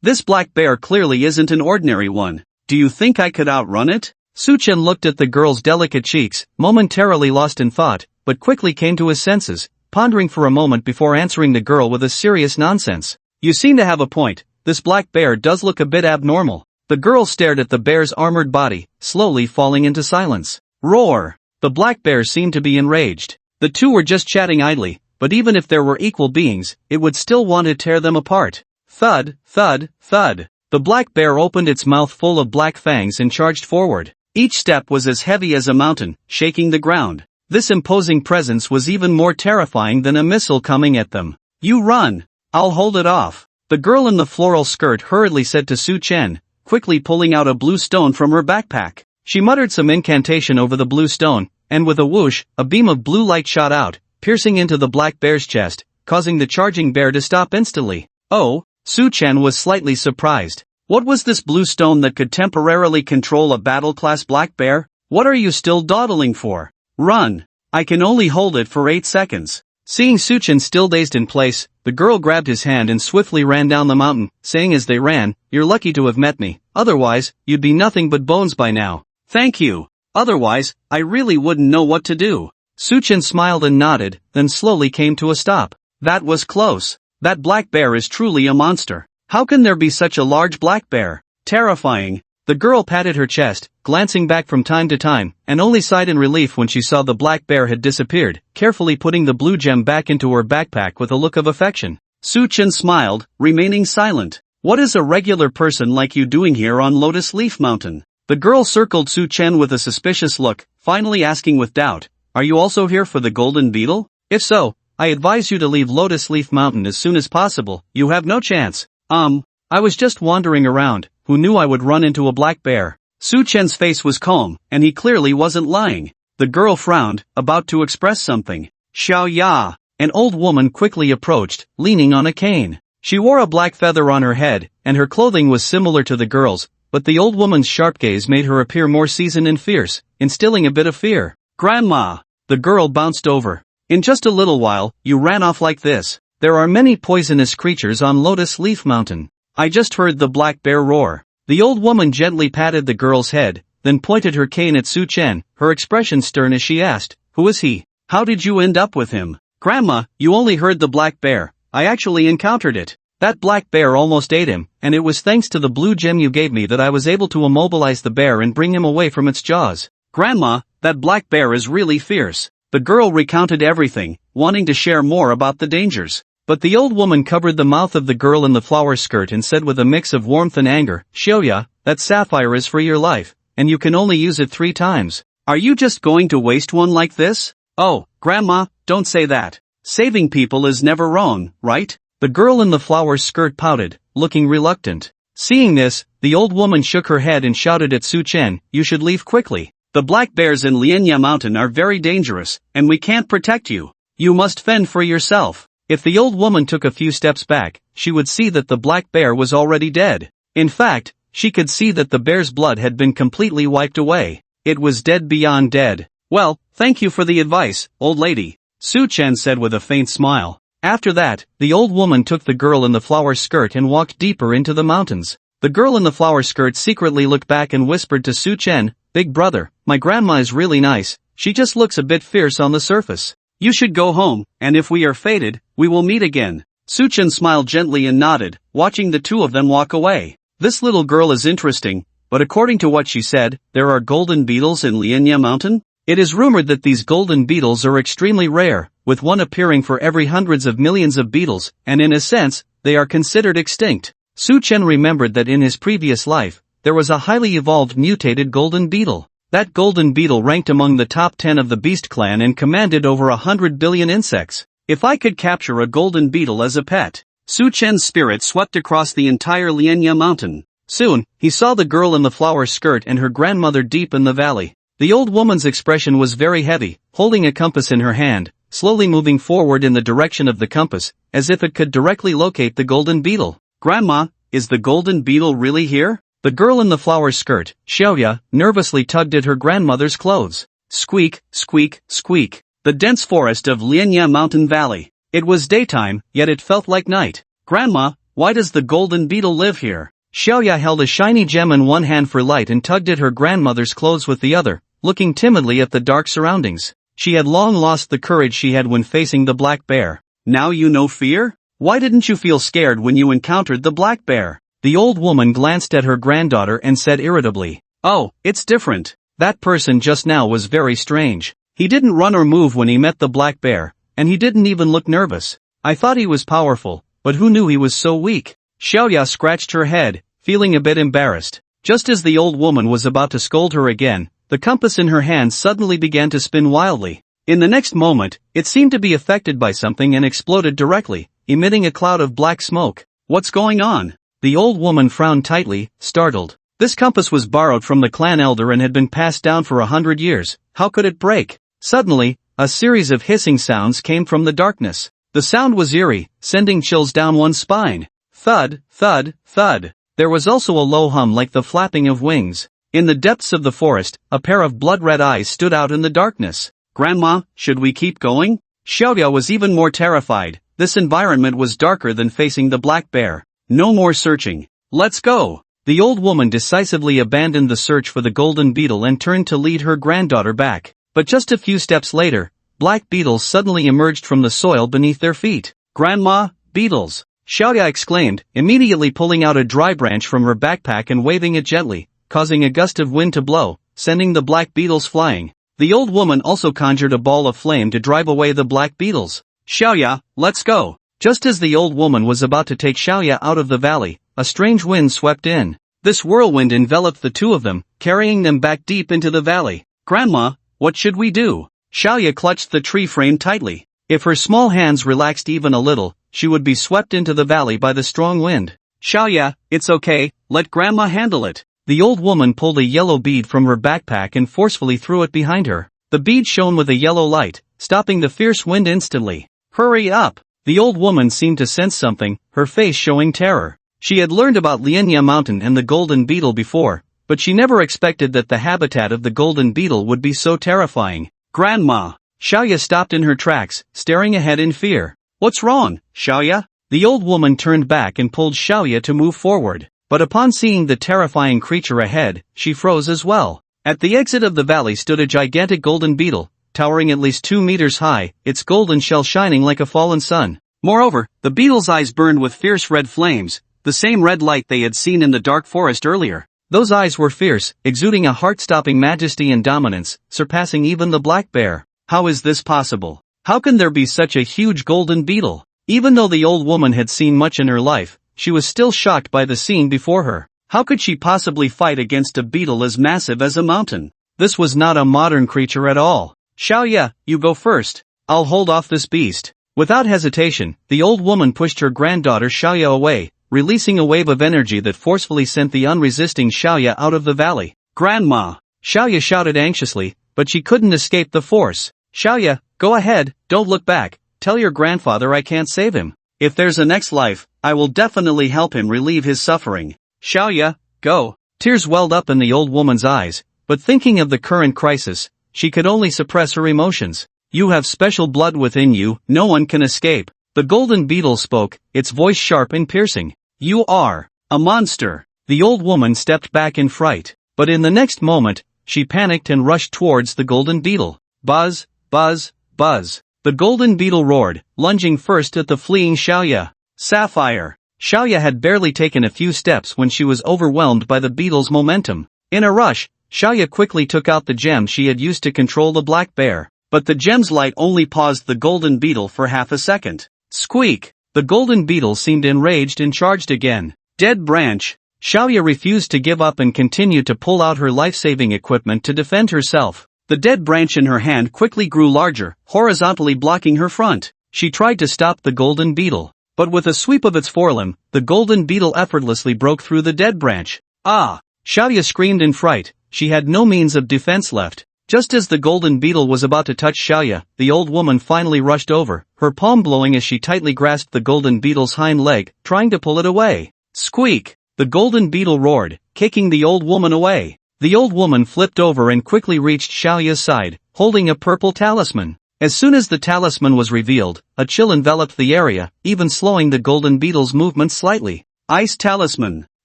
This black bear clearly isn't an ordinary one. Do you think I could outrun it? Suchen looked at the girl's delicate cheeks, momentarily lost in thought, but quickly came to his senses, pondering for a moment before answering the girl with a serious nonsense. You seem to have a point, this black bear does look a bit abnormal. The girl stared at the bear's armored body, slowly falling into silence. Roar! The black bear seemed to be enraged. The two were just chatting idly, but even if there were equal beings, it would still want to tear them apart. Thud, thud, thud. The black bear opened its mouth full of black fangs and charged forward. Each step was as heavy as a mountain, shaking the ground. This imposing presence was even more terrifying than a missile coming at them. You run! I'll hold it off. The girl in the floral skirt hurriedly said to Su Chen, quickly pulling out a blue stone from her backpack. She muttered some incantation over the blue stone, and with a whoosh, a beam of blue light shot out, piercing into the black bear's chest, causing the charging bear to stop instantly. Oh, Su Chen was slightly surprised. What was this blue stone that could temporarily control a battle-class black bear? What are you still dawdling for? Run! I can only hold it for 8 seconds. Seeing Su Chen still dazed in place, the girl grabbed his hand and swiftly ran down the mountain, saying as they ran, "You're lucky to have met me, otherwise, you'd be nothing but bones by now." Thank you. Otherwise, I really wouldn't know what to do. Su Chen smiled and nodded, then slowly came to a stop. That was close. That black bear is truly a monster. How can there be such a large black bear? Terrifying. The girl patted her chest, glancing back from time to time, and only sighed in relief when she saw the black bear had disappeared, carefully putting the blue gem back into her backpack with a look of affection. Su Chen smiled, remaining silent. What is a regular person like you doing here on Lotus Leaf Mountain? The girl circled Su Chen with a suspicious look, finally asking with doubt, are you also here for the golden beetle? If so, I advise you to leave Lotus Leaf Mountain as soon as possible, you have no chance. I was just wandering around, who knew I would run into a black bear? Su Chen's face was calm, and he clearly wasn't lying. The girl frowned, about to express something. Xiao Ya! An old woman quickly approached, leaning on a cane. She wore a black feather on her head, and her clothing was similar to the girl's, but the old woman's sharp gaze made her appear more seasoned and fierce, instilling a bit of fear. Grandma! The girl bounced over. In just a little while, you ran off like this. There are many poisonous creatures on Lotus Leaf Mountain. I just heard the black bear roar. The old woman gently patted the girl's head, then pointed her cane at Su Chen, her expression stern as she asked, who is he? How did you end up with him? Grandma, you only heard the black bear. I actually encountered it. That black bear almost ate him, and it was thanks to the blue gem you gave me that I was able to immobilize the bear and bring him away from its jaws. Grandma, that black bear is really fierce. The girl recounted everything, wanting to share more about the dangers. But the old woman covered the mouth of the girl in the flower skirt and said with a mix of warmth and anger, Xiaoya, that sapphire is for your life, and you can only use it 3 times. Are you just going to waste one like this? Oh, Grandma, don't say that. Saving people is never wrong, right? The girl in the flower skirt pouted, looking reluctant. Seeing this, the old woman shook her head and shouted at Su Chen, you should leave quickly. The black bears in Lianya Mountain are very dangerous, and we can't protect you. You must fend for yourself. If the old woman took a few steps back, she would see that the black bear was already dead. In fact, she could see that the bear's blood had been completely wiped away. It was dead beyond dead. Well, thank you for the advice, old lady, Su Chen said with a faint smile. After that, the old woman took the girl in the flower skirt and walked deeper into the mountains. The girl in the flower skirt secretly looked back and whispered to Su Chen, Big brother, my grandma is really nice, she just looks a bit fierce on the surface. You should go home, and if we are fated, we will meet again. Su Chen smiled gently and nodded, watching the two of them walk away. This little girl is interesting, but according to what she said, there are golden beetles in Lianya Mountain? It is rumored that these golden beetles are extremely rare, with one appearing for every hundreds of millions of beetles, and in a sense, they are considered extinct. Su Chen remembered that in his previous life, there was a highly evolved mutated golden beetle. That golden beetle ranked among the top 10 of the beast clan and commanded over 100 billion insects. If I could capture a golden beetle as a pet. Su Chen's spirit swept across the entire Lianya Mountain. Soon, he saw the girl in the flower skirt and her grandmother deep in the valley. The old woman's expression was very heavy, holding a compass in her hand, slowly moving forward in the direction of the compass, as if it could directly locate the golden beetle. Grandma, is the golden beetle really here? The girl in the flower skirt, Xiaoya, nervously tugged at her grandmother's clothes. Squeak, squeak, squeak. The dense forest of Lianya Mountain Valley. It was daytime, yet it felt like night. Grandma, why does the golden beetle live here? Xiaoya held a shiny gem in one hand for light and tugged at her grandmother's clothes with the other, looking timidly at the dark surroundings. She had long lost the courage she had when facing the black bear. Now you know fear? Why didn't you feel scared when you encountered the black bear? The old woman glanced at her granddaughter and said irritably, "Oh, it's different. That person just now was very strange. He didn't run or move when he met the black bear, and he didn't even look nervous. I thought he was powerful, but who knew he was so weak?" Xiaoya scratched her head, feeling a bit embarrassed. Just as the old woman was about to scold her again, the compass in her hand suddenly began to spin wildly. In the next moment, it seemed to be affected by something and exploded directly, emitting a cloud of black smoke. "What's going on?" The old woman frowned tightly, startled. This compass was borrowed from the clan elder and had been passed down for 100 years. How could it break? Suddenly, a series of hissing sounds came from the darkness. The sound was eerie, sending chills down one's spine. Thud, thud, thud. There was also a low hum like the flapping of wings. In the depths of the forest, a pair of blood-red eyes stood out in the darkness. "Grandma, should we keep going?" Xiaoya was even more terrified. This environment was darker than facing the black bear. "No more searching. Let's go." The old woman decisively abandoned the search for the golden beetle and turned to lead her granddaughter back. But just a few steps later, black beetles suddenly emerged from the soil beneath their feet. "Grandma, beetles!" Xiaoya exclaimed, immediately pulling out a dry branch from her backpack and waving it gently, causing a gust of wind to blow, sending the black beetles flying. The old woman also conjured a ball of flame to drive away the black beetles. "Xiaoya, let's go." Just as the old woman was about to take Xiaoya out of the valley, a strange wind swept in. This whirlwind enveloped the two of them, carrying them back deep into the valley. "Grandma, what should we do?" Xiaoya clutched the tree frame tightly. If her small hands relaxed even a little, she would be swept into the valley by the strong wind. "Xiaoya, it's okay, let Grandma handle it." The old woman pulled a yellow bead from her backpack and forcefully threw it behind her. The bead shone with a yellow light, stopping the fierce wind instantly. "Hurry up!" The old woman seemed to sense something, her face showing terror. She had learned about Lianya Mountain and the golden beetle before, but she never expected that the habitat of the golden beetle would be so terrifying. "Grandma!" Xiaoya stopped in her tracks, staring ahead in fear. "What's wrong, Xiaoya?" The old woman turned back and pulled Xiaoya to move forward. But upon seeing the terrifying creature ahead, she froze as well. At the exit of the valley stood a gigantic golden beetle, towering at least 2 meters high, its golden shell shining like a fallen sun. Moreover, the beetle's eyes burned with fierce red flames, the same red light they had seen in the dark forest earlier. Those eyes were fierce, exuding a heart-stopping majesty and dominance, surpassing even the black bear. How is this possible? How can there be such a huge golden beetle? Even though the old woman had seen much in her life, she was still shocked by the scene before her. How could she possibly fight against a beetle as massive as a mountain? This was not a modern creature at all. "Xiaoya, you go first. I'll hold off this beast." Without hesitation, the old woman pushed her granddaughter Xiaoya away, releasing a wave of energy that forcefully sent the unresisting Xiaoya out of the valley. "Grandma!" Xiaoya shouted anxiously, but she couldn't escape the force. "Xiaoya, go ahead, don't look back. Tell your grandfather I can't save him. If there's a next life, I will definitely help him relieve his suffering. Xiaoya, go." Tears welled up in the old woman's eyes, but thinking of the current crisis, she could only suppress her emotions. "You have special blood within you, no one can escape." The golden beetle spoke, its voice sharp and piercing. "You are a monster." The old woman stepped back in fright, but in the next moment, she panicked and rushed towards the golden beetle. Buzz, buzz, buzz. The golden beetle roared, lunging first at the fleeing Xiaoya. Sapphire. Xiaoya had barely taken a few steps when she was overwhelmed by the beetle's momentum. In a rush, Xiaoya quickly took out the gem she had used to control the black bear. But the gem's light only paused the golden beetle for half a second. Squeak! The golden beetle seemed enraged and charged again. Dead branch. Xiaoya refused to give up and continued to pull out her life-saving equipment to defend herself. The dead branch in her hand quickly grew larger, horizontally blocking her front. She tried to stop the golden beetle, but with a sweep of its forelimb, the golden beetle effortlessly broke through the dead branch. Ah! Xiaoya screamed in fright. She had no means of defense left. Just as the golden beetle was about to touch Xiaoya, the old woman finally rushed over, her palm blowing as she tightly grasped the golden beetle's hind leg, trying to pull it away. Squeak! The golden beetle roared, kicking the old woman away. The old woman flipped over and quickly reached Xiaoya's side, holding a purple talisman. As soon as the talisman was revealed, a chill enveloped the area, even slowing the golden beetle's movements slightly. Ice talisman.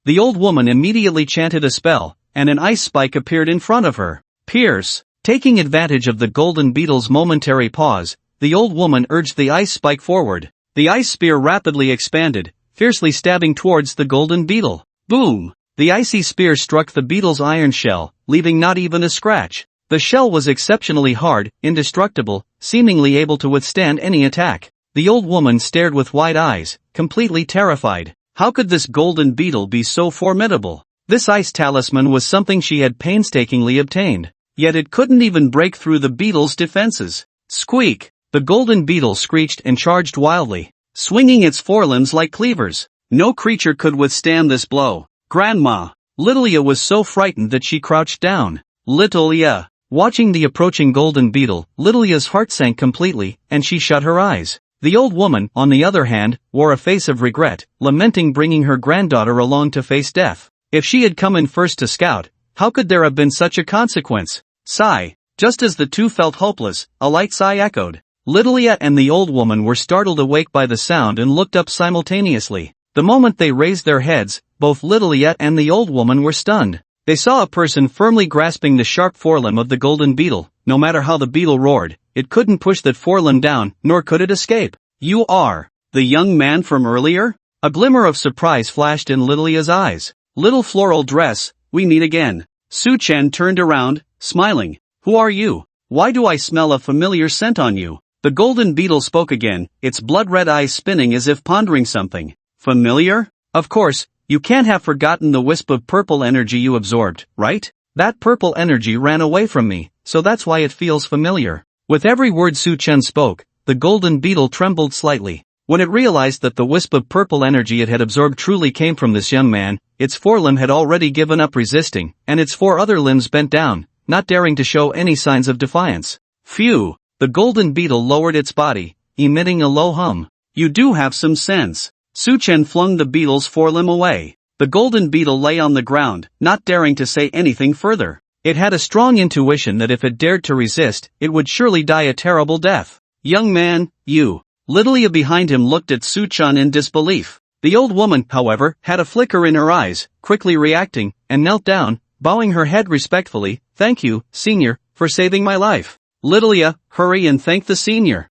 The old woman immediately chanted a spell, and an ice spike appeared in front of her. Pierce. Taking advantage of the golden beetle's momentary pause, the old woman urged the ice spike forward. The ice spear rapidly expanded, fiercely stabbing towards the golden beetle. Boom! The icy spear struck the beetle's iron shell, leaving not even a scratch. The shell was exceptionally hard, indestructible, seemingly able to withstand any attack. The old woman stared with wide eyes, completely terrified. How could this golden beetle be so formidable? This ice talisman was something she had painstakingly obtained. Yet it couldn't even break through the beetle's defenses. Squeak! The golden beetle screeched and charged wildly, swinging its forelimbs like cleavers. No creature could withstand this blow. Grandma! Littleia was so frightened that she crouched down. Littleia! Watching the approaching golden beetle, Littleia's heart sank completely, and she shut her eyes. The old woman, on the other hand, wore a face of regret, lamenting bringing her granddaughter along to face death. If she had come in first to scout, how could there have been such a consequence? Sigh. Just as the two felt hopeless, a light sigh echoed. Littleia and the old woman were startled awake by the sound and looked up simultaneously. The moment they raised their heads, both Littleia and the old woman were stunned. They saw a person firmly grasping the sharp forelimb of the golden beetle. No matter how the beetle roared, it couldn't push that forelimb down, nor could it escape. You are the young man from earlier? A glimmer of surprise flashed in Littleia's eyes. Little floral dress, we meet again. Su-chan turned around, smiling. Who are you? Why do I smell a familiar scent on you? The golden beetle spoke again, its blood-red eyes spinning as if pondering something. Familiar? Of course, you can't have forgotten the wisp of purple energy you absorbed, right? That purple energy ran away from me, so that's why it feels familiar. With every word Su-chan spoke, the golden beetle trembled slightly. When it realized that the wisp of purple energy it had absorbed truly came from this young man, its forelimb had already given up resisting, and its four other limbs bent down, not daring to show any signs of defiance. Phew! The golden beetle lowered its body, emitting a low hum. You do have some sense. Su-chan flung the beetle's forelimb away. The golden beetle lay on the ground, not daring to say anything further. It had a strong intuition that if it dared to resist, it would surely die a terrible death. Young man, you. Littleia behind him looked at Su-chan in disbelief. The old woman, however, had a flicker in her eyes, quickly reacting, and knelt down, bowing her head respectfully. Thank you, senior, for saving my life. Littleia, hurry and thank the senior.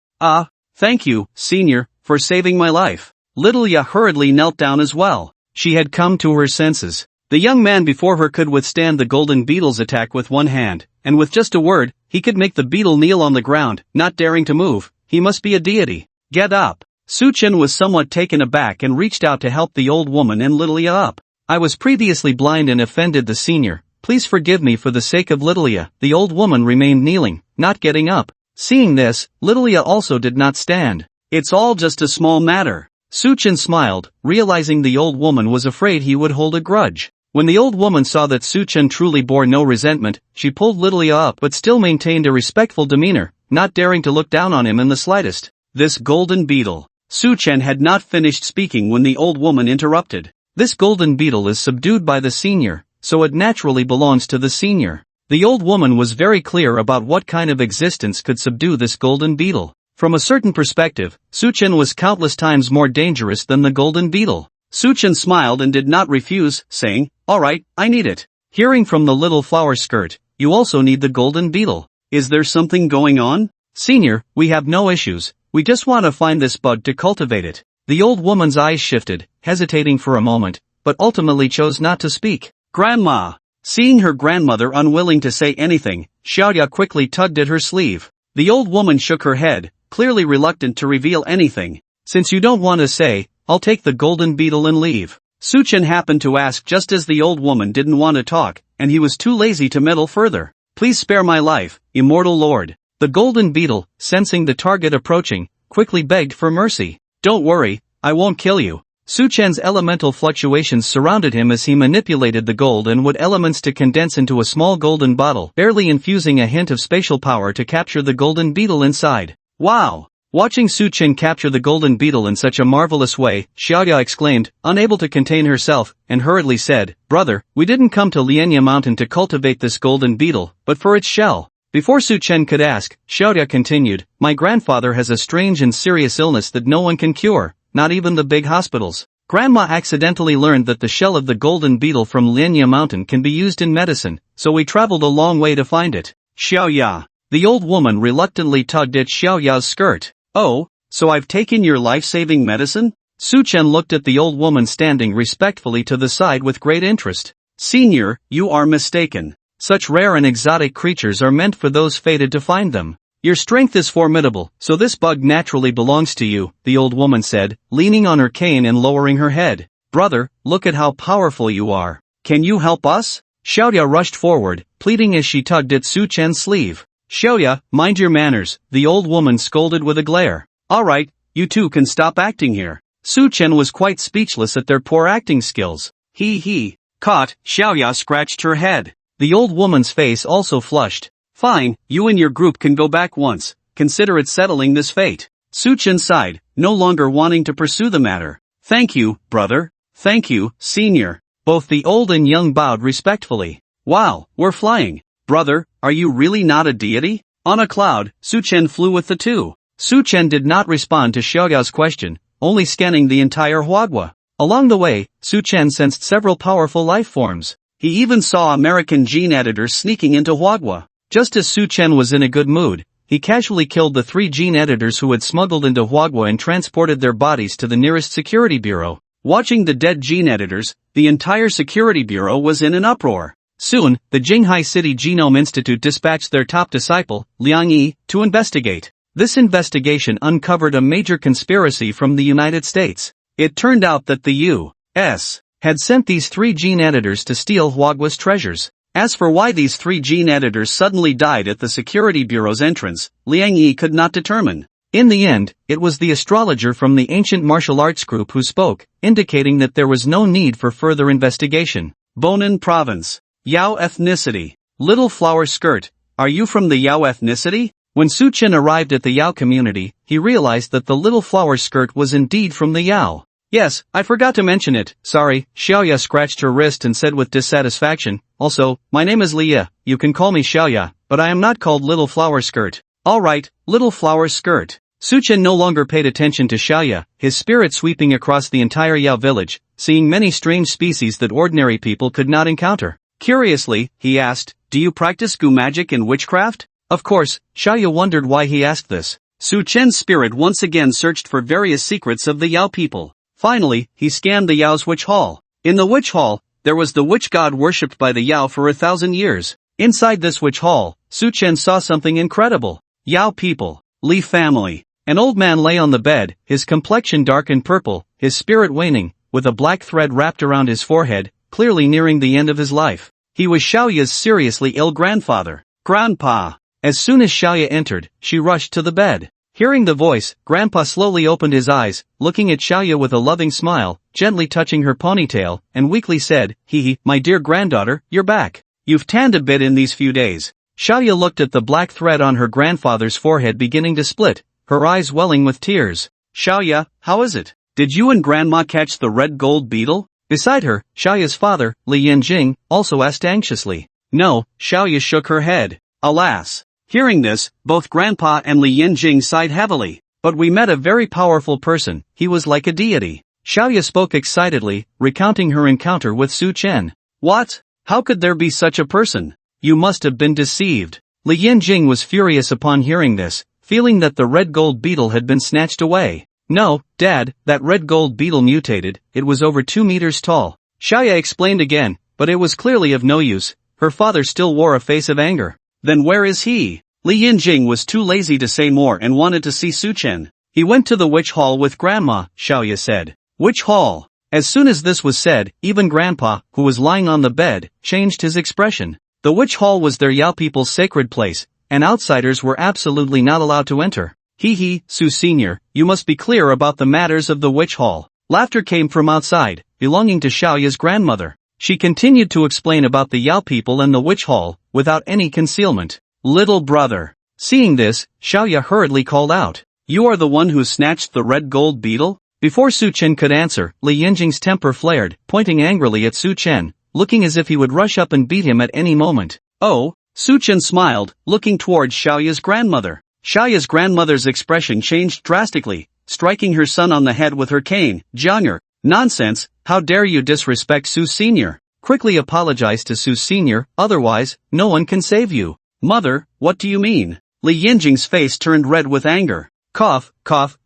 Thank you, senior, for saving my life. Littleia hurriedly knelt down as well. She had come to her senses. The young man before her could withstand the golden beetle's attack with one hand, and with just a word, he could make the beetle kneel on the ground, not daring to move. He must be a deity. Get up. Su-chan was somewhat taken aback and reached out to help the old woman and Littleia up. I was previously blind and offended the senior. Please forgive me for the sake of Littleia. The old woman remained kneeling, not getting up. Seeing this, Littleia also did not stand. It's all just a small matter. Su-chan smiled, realizing the old woman was afraid he would hold a grudge. When the old woman saw that Su-chan truly bore no resentment, she pulled Littleia up but still maintained a respectful demeanor, not daring to look down on him in the slightest. This golden beetle. Su-chan had not finished speaking when the old woman interrupted. This golden beetle is subdued by the senior, so it naturally belongs to the senior. The old woman was very clear about what kind of existence could subdue this golden beetle. From a certain perspective, Su-chan was countless times more dangerous than the golden beetle. Su-chan smiled and did not refuse, saying, Alright, I need it. Hearing from the little flower skirt, you also need the golden beetle. Is there something going on? Senior, we have no issues, we just want to find this bug to cultivate it. The old woman's eyes shifted, hesitating for a moment, but ultimately chose not to speak. Grandma! Seeing her grandmother unwilling to say anything, Xiaoya quickly tugged at her sleeve. The old woman shook her head, clearly reluctant to reveal anything. Since you don't want to say, I'll take the golden beetle and leave. Su-chan happened to ask just as the old woman didn't want to talk, and he was too lazy to meddle further. Please spare my life, immortal lord. The golden beetle, sensing the target approaching, quickly begged for mercy. Don't worry, I won't kill you. Su-chan's elemental fluctuations surrounded him as he manipulated the gold and wood elements to condense into a small golden bottle, barely infusing a hint of spatial power to capture the golden beetle inside. Wow! Watching Su-chan capture the golden beetle in such a marvelous way, Xiaoya exclaimed, unable to contain herself, and hurriedly said, Brother, we didn't come to Lianya Mountain to cultivate this golden beetle, but for its shell. Before Su Chen could ask, Xiaoya continued, my grandfather has a strange and serious illness that no one can cure, not even the big hospitals. Grandma accidentally learned that the shell of the golden beetle from Lianya Mountain can be used in medicine, so we traveled a long way to find it. Xiaoya. The old woman reluctantly tugged at Xiaoya's skirt. Oh, so I've taken your life-saving medicine? Su Chen looked at the old woman standing respectfully to the side with great interest. Senior, you are mistaken. Such rare and exotic creatures are meant for those fated to find them. Your strength is formidable, so this bug naturally belongs to you, the old woman said, leaning on her cane and lowering her head. Brother, look at how powerful you are. Can you help us? Xiaoya rushed forward, pleading as she tugged at Su Chen's sleeve. Xiaoya, mind your manners, the old woman scolded with a glare. Alright, you two can stop acting here. Su Chen was quite speechless at their poor acting skills. He. Caught, Xiaoya scratched her head. The old woman's face also flushed. Fine, you and your group can go back once, consider it settling this fate. Su Chen sighed, no longer wanting to pursue the matter. Thank you, brother. Thank you, senior. Both the old and young bowed respectfully. Wow, we're flying. Brother, are you really not a deity? On a cloud, Su Chen flew with the two. Su Chen did not respond to Xiaoya's question, only scanning the entire Huagua. Along the way, Su Chen sensed several powerful life forms. He even saw American gene editors sneaking into Huagua. Just as Su Chen was in a good mood, he casually killed the 3 gene editors who had smuggled into Huagua and transported their bodies to the nearest security bureau. Watching the dead gene editors, the entire security bureau was in an uproar. Soon, the Jinghai City Genome Institute dispatched their top disciple, Liang Yi, to investigate. This investigation uncovered a major conspiracy from the United States. It turned out that the U.S. had sent these 3 gene editors to steal Huagua's treasures. As for why these 3 gene editors suddenly died at the security bureau's entrance, Liang Yi could not determine. In the end, it was the astrologer from the ancient martial arts group who spoke, indicating that there was no need for further investigation. Bonan Province. Yao ethnicity. Little flower skirt, are you from the Yao ethnicity? When Su Chen arrived at the Yao community, he realized that the little flower skirt was indeed from the Yao. Yes, I forgot to mention it, sorry, Xiaoya scratched her wrist and said with dissatisfaction, also, my name is Liya, you can call me Xiaoya, but I am not called Little Flower Skirt. Alright, Little Flower Skirt. Su Chen no longer paid attention to Xiaoya, his spirit sweeping across the entire Yao village, seeing many strange species that ordinary people could not encounter. Curiously, he asked, do you practice gu magic and witchcraft? Of course, Xiaoya wondered why he asked this. Su Chen's spirit once again searched for various secrets of the Yao people. Finally, he scanned the Yao's witch hall. In the witch hall, there was the witch god worshipped by the Yao for 1,000 years. Inside this witch hall, Su Chen saw something incredible. Yao people. Li family. An old man lay on the bed, his complexion dark and purple, his spirit waning, with a black thread wrapped around his forehead, clearly nearing the end of his life. He was Xiaoya's seriously ill grandfather. Grandpa. As soon as Xiaoya entered, she rushed to the bed. Hearing the voice, Grandpa slowly opened his eyes, looking at Xiaoya with a loving smile, gently touching her ponytail, and weakly said, Hee, my dear granddaughter, you're back. You've tanned a bit in these few days. Xiaoya looked at the black thread on her grandfather's forehead beginning to split, her eyes welling with tears. Xiaoya, how is it? Did you and Grandma catch the red gold beetle? Beside her, Xiaoya's father, Li Yanjing, also asked anxiously. No, Xiaoya shook her head. Alas. Hearing this, both Grandpa and Li Yanjing sighed heavily. But we met a very powerful person, he was like a deity. Xiaoya spoke excitedly, recounting her encounter with Su Chen. What? How could there be such a person? You must have been deceived. Li Yanjing was furious upon hearing this, feeling that the red gold beetle had been snatched away. No, Dad, that red gold beetle mutated, it was over 2 meters tall. Xiaoya explained again, but it was clearly of no use, her father still wore a face of anger. Then where is he? Li Yanjing was too lazy to say more and wanted to see Su Chen. He went to the witch hall with Grandma, Xiaoya said. Witch hall? As soon as this was said, even Grandpa, who was lying on the bed, changed his expression. The witch hall was their Yao people's sacred place, and outsiders were absolutely not allowed to enter. Hee, Su Senior, you must be clear about the matters of the witch hall. Laughter came from outside, belonging to Xiaoya's grandmother. She continued to explain about the Yao people and the witch hall, without any concealment. Little brother. Seeing this, Xiaoya hurriedly called out. You are the one who snatched the red gold beetle? Before Su Chen could answer, Li Yanjing's temper flared, pointing angrily at Su Chen, looking as if he would rush up and beat him at any moment. Oh, Suchen smiled, looking towards Xiaoya's grandmother. Xiaoya's grandmother's expression changed drastically, striking her son on the head with her cane. Jiang'er, nonsense, how dare you disrespect Su Senior? Quickly apologize to Su Senior, otherwise, no one can save you. Mother, what do you mean? Li Yinjing's face turned red with anger. Cough,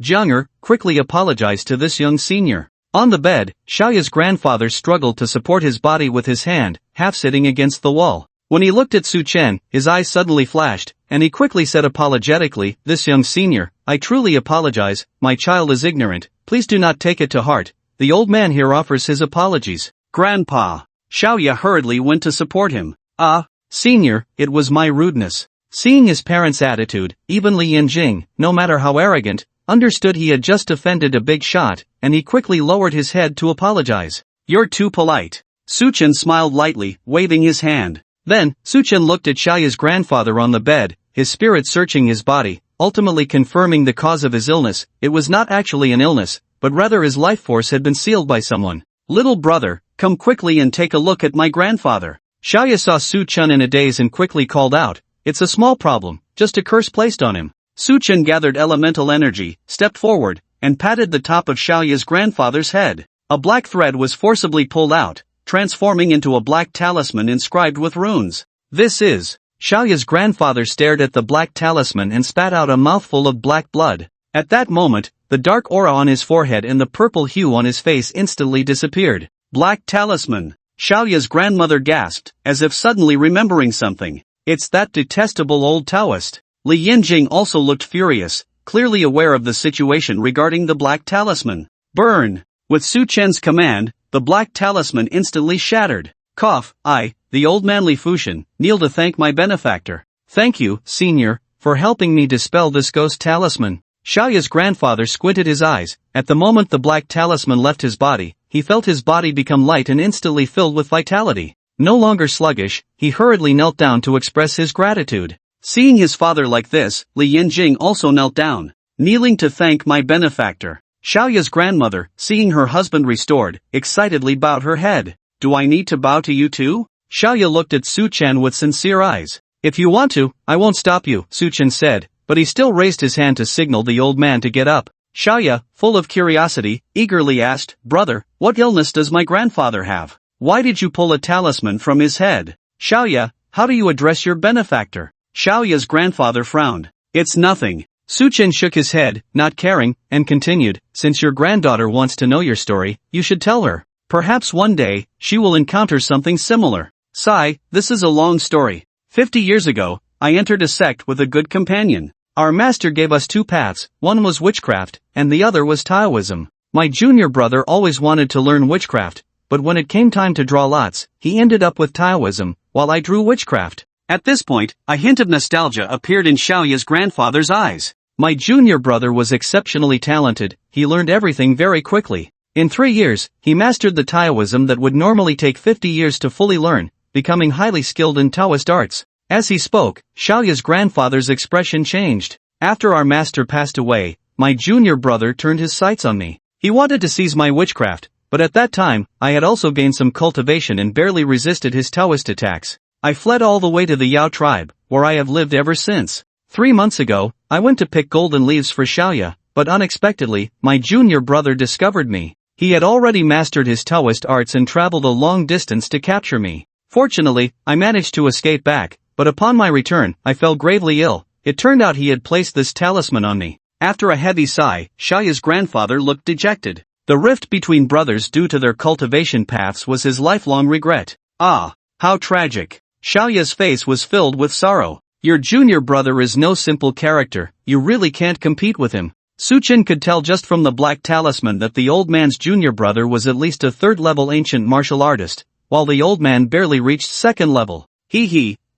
Jiang'er, quickly apologize to this young senior. On the bed, Xiaoya's grandfather struggled to support his body with his hand, half sitting against the wall. When he looked at Su Chen, his eyes suddenly flashed, and he quickly said apologetically, this young senior, I truly apologize, my child is ignorant, please do not take it to heart. The old man here offers his apologies. Grandpa. Xiaoya hurriedly went to support him. Senior, it was my rudeness. Seeing his parents' attitude, even Li Yinjing, no matter how arrogant, understood he had just offended a big shot, and he quickly lowered his head to apologize. You're too polite. Suchen smiled lightly, waving his hand. Then, Suchen looked at Xiaoya's grandfather on the bed, his spirit searching his body, ultimately confirming the cause of his illness. It was not actually an illness, but rather his life force had been sealed by someone. Little brother, come quickly and take a look at my grandfather. Xiaoya saw Suchen in a daze and quickly called out, it's a small problem, just a curse placed on him. Suchen gathered elemental energy, stepped forward, and patted the top of Xiaoya's grandfather's head. A black thread was forcibly pulled out, transforming into a black talisman inscribed with runes. This is. Xiaoya's grandfather stared at the black talisman and spat out a mouthful of black blood. At that moment, the dark aura on his forehead and the purple hue on his face instantly disappeared. Black talisman. Xiaoya's grandmother gasped, as if suddenly remembering something. It's that detestable old Taoist. Li Yinjing also looked furious, clearly aware of the situation regarding the black talisman. Burn! With Su Chen's command, the black talisman instantly shattered. Cough, the old man Li Fushan, kneel to thank my benefactor. Thank you, senior, for helping me dispel this ghost talisman. Xiaoya's grandfather squinted his eyes. At the moment the black talisman left his body, he felt his body become light and instantly filled with vitality. No longer sluggish, he hurriedly knelt down to express his gratitude. Seeing his father like this, Li Yinjing also knelt down, kneeling to thank my benefactor. Xiaoya's grandmother, seeing her husband restored, excitedly bowed her head. Do I need to bow to you too? Xiaoya looked at Su Chen with sincere eyes. If you want to, I won't stop you, Su Chen said, but he still raised his hand to signal the old man to get up. Xiaoya, full of curiosity, eagerly asked, Brother, what illness does my grandfather have? Why did you pull a talisman from his head? Xiaoya, how do you address your benefactor? Xiaoya's grandfather frowned. It's nothing. Su Chen shook his head, not caring, and continued, since your granddaughter wants to know your story, you should tell her. Perhaps one day, she will encounter something similar. Sigh, this is a long story. 50 years ago, I entered a sect with a good companion. Our master gave us two paths, one was witchcraft, and the other was Taoism. My junior brother always wanted to learn witchcraft, but when it came time to draw lots, he ended up with Taoism, while I drew witchcraft. At this point, a hint of nostalgia appeared in Xiaoya's grandfather's eyes. My junior brother was exceptionally talented, he learned everything very quickly. In 3 years, he mastered the Taoism that would normally take 50 years to fully learn, becoming highly skilled in Taoist arts. As he spoke, Xiaoya's grandfather's expression changed. After our master passed away, my junior brother turned his sights on me. He wanted to seize my witchcraft, but at that time, I had also gained some cultivation and barely resisted his Taoist attacks. I fled all the way to the Yao tribe, where I have lived ever since. 3 months ago, I went to pick golden leaves for Xiaoya, but unexpectedly, my junior brother discovered me. He had already mastered his Taoist arts and traveled a long distance to capture me. Fortunately, I managed to escape back, but upon my return, I fell gravely ill. It turned out he had placed this talisman on me. After a heavy sigh, Xiaoya's grandfather looked dejected. The rift between brothers due to their cultivation paths was his lifelong regret. Ah, how tragic. Xiaoya's face was filled with sorrow. Your junior brother is no simple character, you really can't compete with him. Su Chen could tell just from the black talisman that the old man's junior brother was at least a 3rd-level ancient martial artist, while the old man barely reached 2nd level.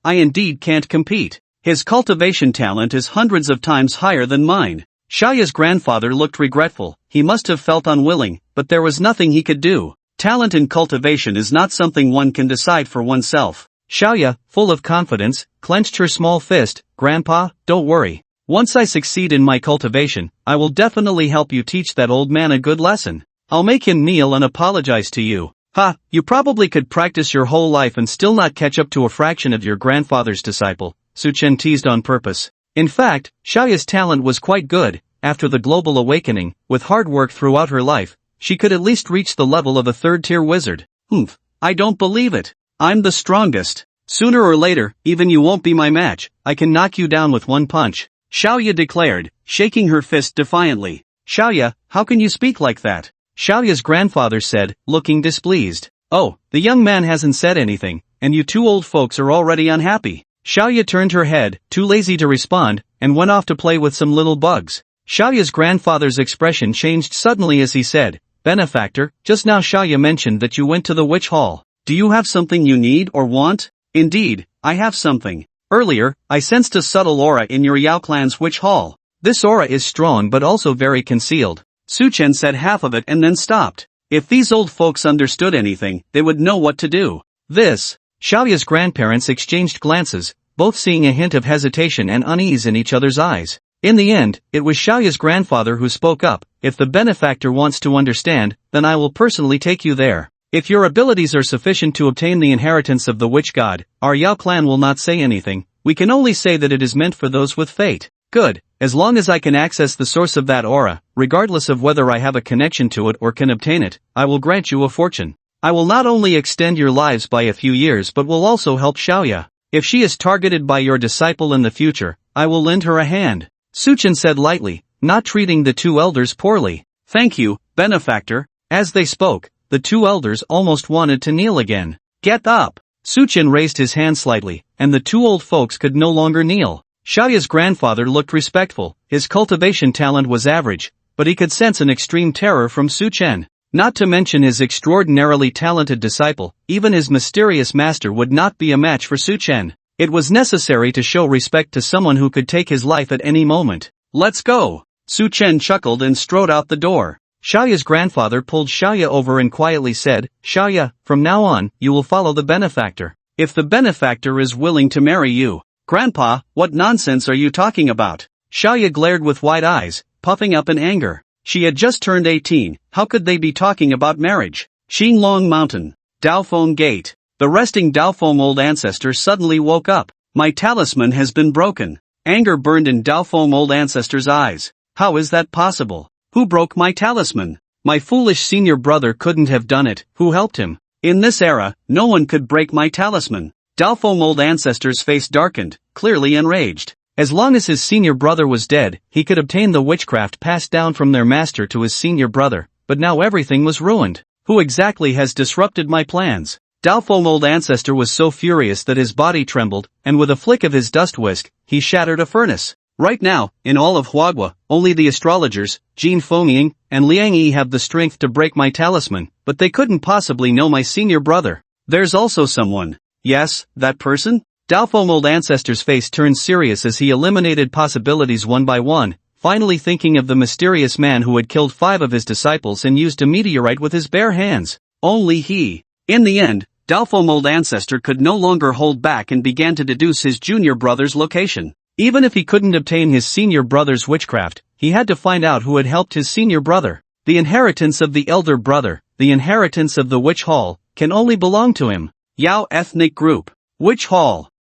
I indeed can't compete. His cultivation talent is hundreds of times higher than mine. Xiaoya's grandfather looked regretful. He must have felt unwilling, but there was nothing he could do. Talent in cultivation is not something one can decide for oneself. Xiaoya, full of confidence, clenched her small fist. Grandpa, don't worry. Once I succeed in my cultivation, I will definitely help you teach that old man a good lesson. I'll make him kneel and apologize to you. Ha, you probably could practice your whole life and still not catch up to a fraction of your grandfather's disciple, Su Chen teased on purpose. In fact, Xiaoya's talent was quite good. After the global awakening, with hard work throughout her life, she could at least reach the level of a third-tier wizard. Humph, I don't believe it. I'm the strongest. Sooner or later, even you won't be my match. I can knock you down with one punch, Xiaoya declared, shaking her fist defiantly. Xiaoya, how can you speak like that? Xiaoya's grandfather said, looking displeased. Oh, the young man hasn't said anything, and you two old folks are already unhappy. Xiaoya turned her head, too lazy to respond, and went off to play with some little bugs. Xiaoya's grandfather's expression changed suddenly as he said, Benefactor, just now Xiaoya mentioned that you went to the witch hall. Do you have something you need or want? Indeed, I have something. Earlier, I sensed a subtle aura in your Yao clan's witch hall. This aura is strong but also very concealed. Su Chen said half of it and then stopped. If these old folks understood anything, they would know what to do. This. Xiaoya's grandparents exchanged glances, both seeing a hint of hesitation and unease in each other's eyes. In the end, it was Xiaoya's grandfather who spoke up. If the benefactor wants to understand, then I will personally take you there. If your abilities are sufficient to obtain the inheritance of the witch god, our Yao clan will not say anything. We can only say that it is meant for those with fate. Good. As long as I can access the source of that aura, regardless of whether I have a connection to it or can obtain it, I will grant you a fortune. I will not only extend your lives by a few years but will also help Xiaoya. If she is targeted by your disciple in the future, I will lend her a hand. Su Chen said lightly, not treating the two elders poorly. Thank you, benefactor. As they spoke, the two elders almost wanted to kneel again. Get up! Su Chen raised his hand slightly, and the two old folks could no longer kneel. Xiaoya's grandfather looked respectful. His cultivation talent was average, but he could sense an extreme terror from Su Chen. Not to mention his extraordinarily talented disciple, even his mysterious master would not be a match for Su Chen. It was necessary to show respect to someone who could take his life at any moment. Let's go! Su Chen chuckled and strode out the door. Xiaoya's grandfather pulled Xiaoya over and quietly said, Xiaoya, from now on, you will follow the benefactor. If the benefactor is willing to marry you. Grandpa, what nonsense are you talking about? Xiaoya glared with wide eyes, puffing up in anger. She had just turned 18, how could they be talking about marriage? Xinglong Mountain. Daofeng Gate. The resting Daofeng old ancestor suddenly woke up. My talisman has been broken. Anger burned in Daofeng old ancestor's eyes. How is that possible? Who broke my talisman? My foolish senior brother couldn't have done it. Who helped him? In this era, no one could break my talisman. Daofeng old ancestor's face darkened, clearly enraged. As long as his senior brother was dead, he could obtain the witchcraft passed down from their master to his senior brother, but now everything was ruined. Who exactly has disrupted my plans? Daofeng old ancestor was so furious that his body trembled, and with a flick of his dust whisk, he shattered a furnace. Right now, in all of Huagua, only the astrologers, Jin Fengming and Liang Yi have the strength to break my talisman, but they couldn't possibly know my senior brother. There's also someone. Yes, that person? Daofeng old ancestor's face turned serious as he eliminated possibilities one by one, finally thinking of the mysterious man who had killed 5 of his disciples and used a meteorite with his bare hands. Only he. In the end, Daofeng old ancestor could no longer hold back and began to deduce his junior brother's location. Even if he couldn't obtain his senior brother's witchcraft, he had to find out who had helped his senior brother. The inheritance of the elder brother, the inheritance of the witch hall, can only belong to him. Yao ethnic group. Witch hall.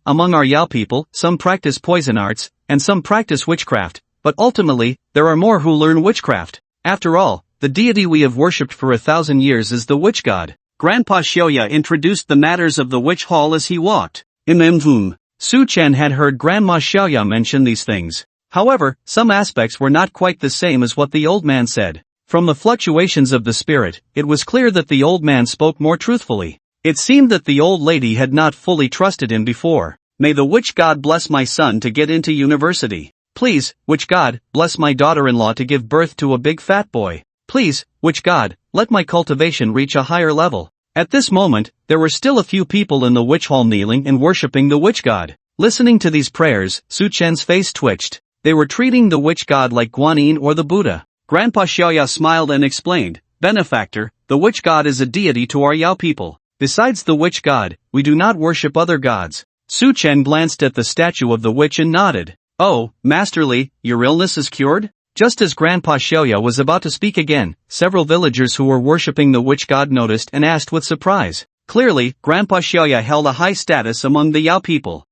Among our Yao people, some practice poison arts, and some practice witchcraft, but ultimately, there are more who learn witchcraft. After all, the deity we have worshipped for 1,000 years is the witch god. Grandpa Xiaoya introduced the matters of the witch hall as he walked. Su Chen had heard Grandma Xiaoya mention these things. However, some aspects were not quite the same as what the old man said. From the fluctuations of the spirit, it was clear that the old man spoke more truthfully. It seemed that the old lady had not fully trusted him before. May the witch god bless my son to get into university. Please, witch god, bless my daughter-in-law to give birth to a big fat boy. Please, witch god, let my cultivation reach a higher level. At this moment, there were still a few people in the witch hall kneeling and worshipping the witch god. Listening to these prayers, Su Chen's face twitched. They were treating the witch god like Guanyin or the Buddha. Grandpa Xiaoya smiled and explained, Benefactor, the witch god is a deity to our Yao people. Besides the witch god, we do not worship other gods. Su Chen glanced at the statue of the witch and nodded. Oh, Master Li, your illness is cured? Just as Grandpa Xiaoya was about to speak again, several villagers who were worshipping the witch god noticed and asked with surprise. Clearly, Grandpa Xiaoya held a high status among the Yao people.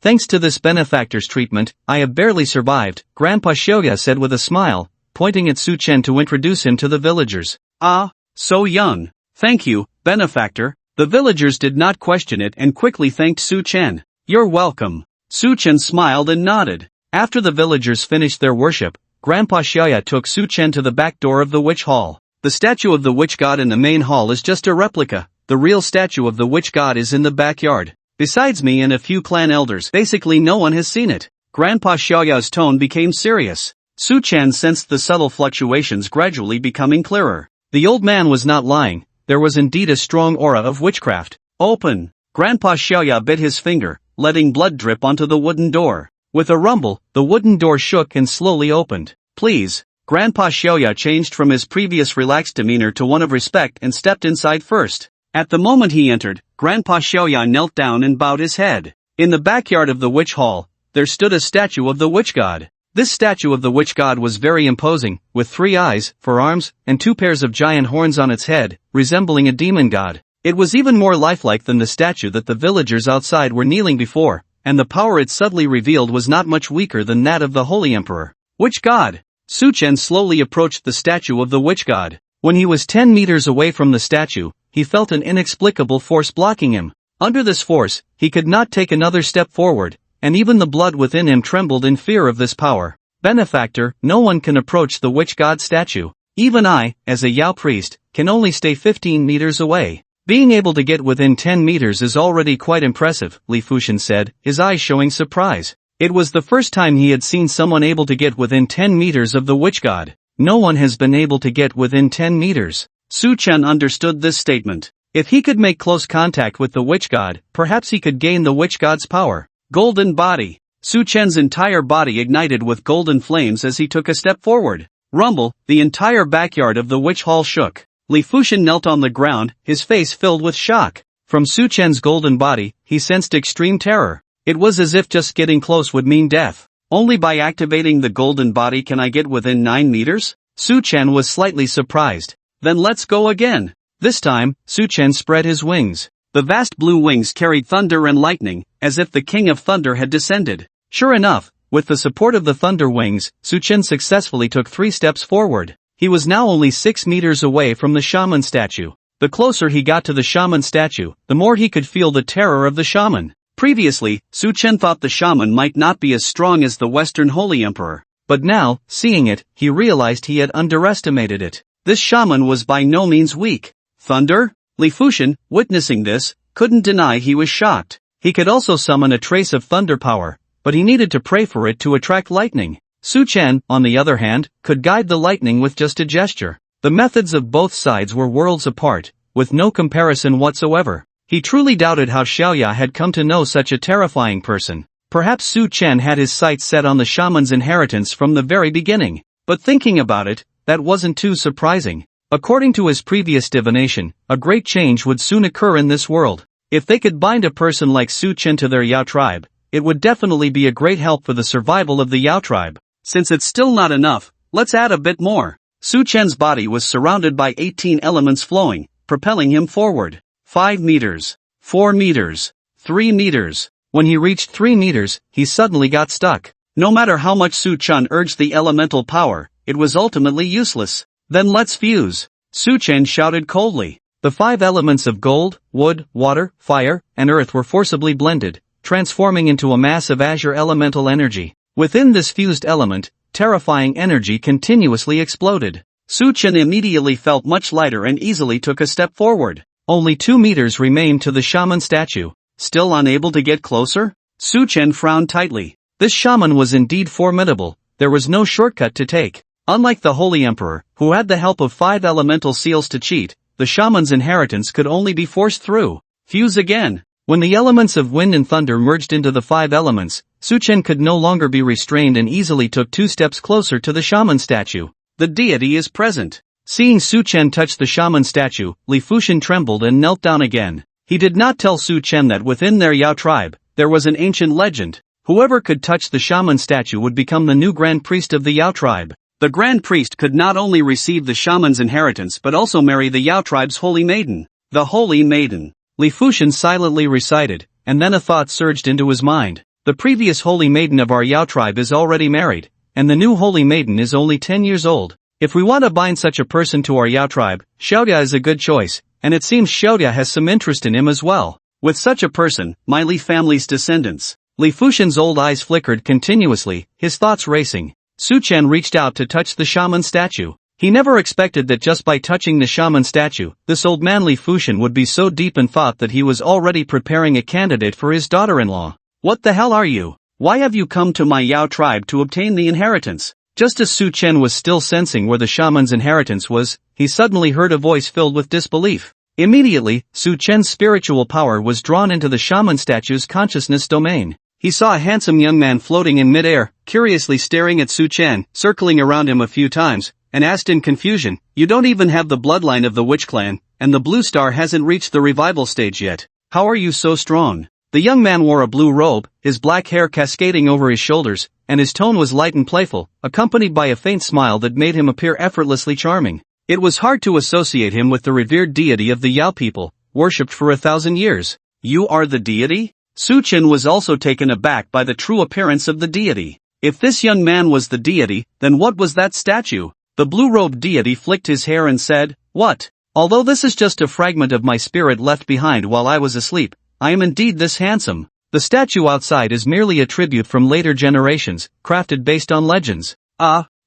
Thanks to this benefactor's treatment, I have barely survived, Grandpa Xiaoya said with a smile, pointing at Su Chen to introduce him to the villagers. Ah, so young. Thank you, benefactor. The villagers did not question it and quickly thanked Su Chen. You're welcome. Su Chen smiled and nodded. After the villagers finished their worship, Grandpa Xiaoya took Su Chen to the back door of the witch hall. The statue of the witch god in the main hall is just a replica. The real statue of the witch god is in the backyard. Besides me and a few clan elders, basically no one has seen it. Grandpa Xiaoya's tone became serious. Su Chen sensed the subtle fluctuations gradually becoming clearer. The old man was not lying. There was indeed a strong aura of witchcraft. Open! Grandpa Xiaoya bit his finger, letting blood drip onto the wooden door. With a rumble, the wooden door shook and slowly opened. Please. Grandpa Xiaoya changed from his previous relaxed demeanor to one of respect and stepped inside first. At the moment he entered, Grandpa Xiaoya knelt down and bowed his head. In the backyard of the witch hall, there stood a statue of the witch god. This statue of the witch god was very imposing, with 3 eyes, 4 arms, and 2 pairs of giant horns on its head, resembling a demon god. It was even more lifelike than the statue that the villagers outside were kneeling before, and the power it subtly revealed was not much weaker than that of the Holy Emperor. Witch god! Su Chen slowly approached the statue of the witch god. When he was 10 meters away from the statue, he felt an inexplicable force blocking him. Under this force, he could not take another step forward, and even the blood within him trembled in fear of this power. Benefactor, no one can approach the witch god statue. Even I, as a Yao priest, can only stay 15 meters away. Being able to get within 10 meters is already quite impressive, Li Fushan said, his eyes showing surprise. It was the first time he had seen someone able to get within 10 meters of the witch god. No one has been able to get within 10 meters. Su Chen understood this statement. If he could make close contact with the witch god, perhaps he could gain the witch god's power. Golden body. Su Chen's entire body ignited with golden flames as he took a step forward. Rumble, the entire backyard of the witch hall shook. Li Fushan knelt on the ground, his face filled with shock. From Su Chen's golden body, he sensed extreme terror. It was as if just getting close would mean death. Only by activating the golden body can I get within 9 meters? Su Chen was slightly surprised. Then let's go again. This time, Su Chen spread his wings. The vast blue wings carried thunder and lightning, as if the king of thunder had descended. Sure enough, with the support of the thunder wings, Su Chen successfully took 3 steps forward. He was now only 6 meters away from the shaman statue. The closer he got to the shaman statue, the more he could feel the terror of the shaman. Previously, Su Chen thought the shaman might not be as strong as the Western Holy Emperor. But now, seeing it, he realized he had underestimated it. This shaman was by no means weak. Thunder? Li Fushan, witnessing this, couldn't deny he was shocked. He could also summon a trace of thunder power, but he needed to pray for it to attract lightning. Su Chen, on the other hand, could guide the lightning with just a gesture. The methods of both sides were worlds apart, with no comparison whatsoever. He truly doubted how Xiaoya had come to know such a terrifying person. Perhaps Su Chen had his sights set on the shaman's inheritance from the very beginning. But thinking about it, that wasn't too surprising. According to his previous divination, a great change would soon occur in this world. If they could bind a person like Su Chen to their Yao tribe, it would definitely be a great help for the survival of the Yao tribe. Since it's still not enough, let's add a bit more. Su Chen's body was surrounded by 18 elements flowing, propelling him forward. 5 meters, 4 meters, 3 meters. When he reached 3 meters, he suddenly got stuck. No matter how much Su Chen urged the elemental power, it was ultimately useless. Then let's fuse. Su Chen shouted coldly. The 5 elements of gold, wood, water, fire, and earth were forcibly blended, transforming into a mass of azure elemental energy. Within this fused element, terrifying energy continuously exploded. Su Chen immediately felt much lighter and easily took a step forward. Only 2 meters remained to the shaman statue. Still unable to get closer? Su Chen frowned tightly. This shaman was indeed formidable. There was no shortcut to take. Unlike the Holy Emperor, who had the help of 5 elemental seals to cheat, the shaman's inheritance could only be forced through. Fuse again. When the elements of wind and thunder merged into the 5 elements, Su Chen could no longer be restrained and easily took 2 steps closer to the shaman statue. The deity is present. Seeing Su Chen touch the shaman statue, Li Fushan trembled and knelt down again. He did not tell Su Chen that within their Yao tribe, there was an ancient legend. Whoever could touch the shaman statue would become the new grand priest of the Yao tribe. The Grand Priest could not only receive the shaman's inheritance but also marry the Yao tribe's holy maiden. The holy maiden. Li Fushan silently recited, and then a thought surged into his mind. The previous holy maiden of our Yao tribe is already married, and the new holy maiden is only 10 years old. If we want to bind such a person to our Yao tribe, Xiaodia is a good choice, and it seems Xiaodia has some interest in him as well. With such a person, my Li family's descendants. Li Fushan's old eyes flickered continuously, his thoughts racing. Su Chen reached out to touch the shaman statue. He never expected that just by touching the shaman statue, this old man Li Fushan would be so deep in thought that he was already preparing a candidate for his daughter-in-law. What the hell are you? Why have you come to my Yao tribe to obtain the inheritance? Just as Su Chen was still sensing where the shaman's inheritance was, he suddenly heard a voice filled with disbelief. Immediately, Su Chen's spiritual power was drawn into the shaman statue's consciousness domain. He saw a handsome young man floating in midair, curiously staring at Su Chen, circling around him a few times, and asked in confusion, "You don't even have the bloodline of the witch clan, and the blue star hasn't reached the revival stage yet. How are you so strong?" The young man wore a blue robe, his black hair cascading over his shoulders, and his tone was light and playful, accompanied by a faint smile that made him appear effortlessly charming. It was hard to associate him with the revered deity of the Yao people, worshipped for 1,000 years. "You are the deity?" Su Chen was also taken aback by the true appearance of the deity. If this young man was the deity, then what was that statue? The blue-robed deity flicked his hair and said, "What? Although this is just a fragment of my spirit left behind while I was asleep, I am indeed this handsome. The statue outside is merely a tribute from later generations, crafted based on legends."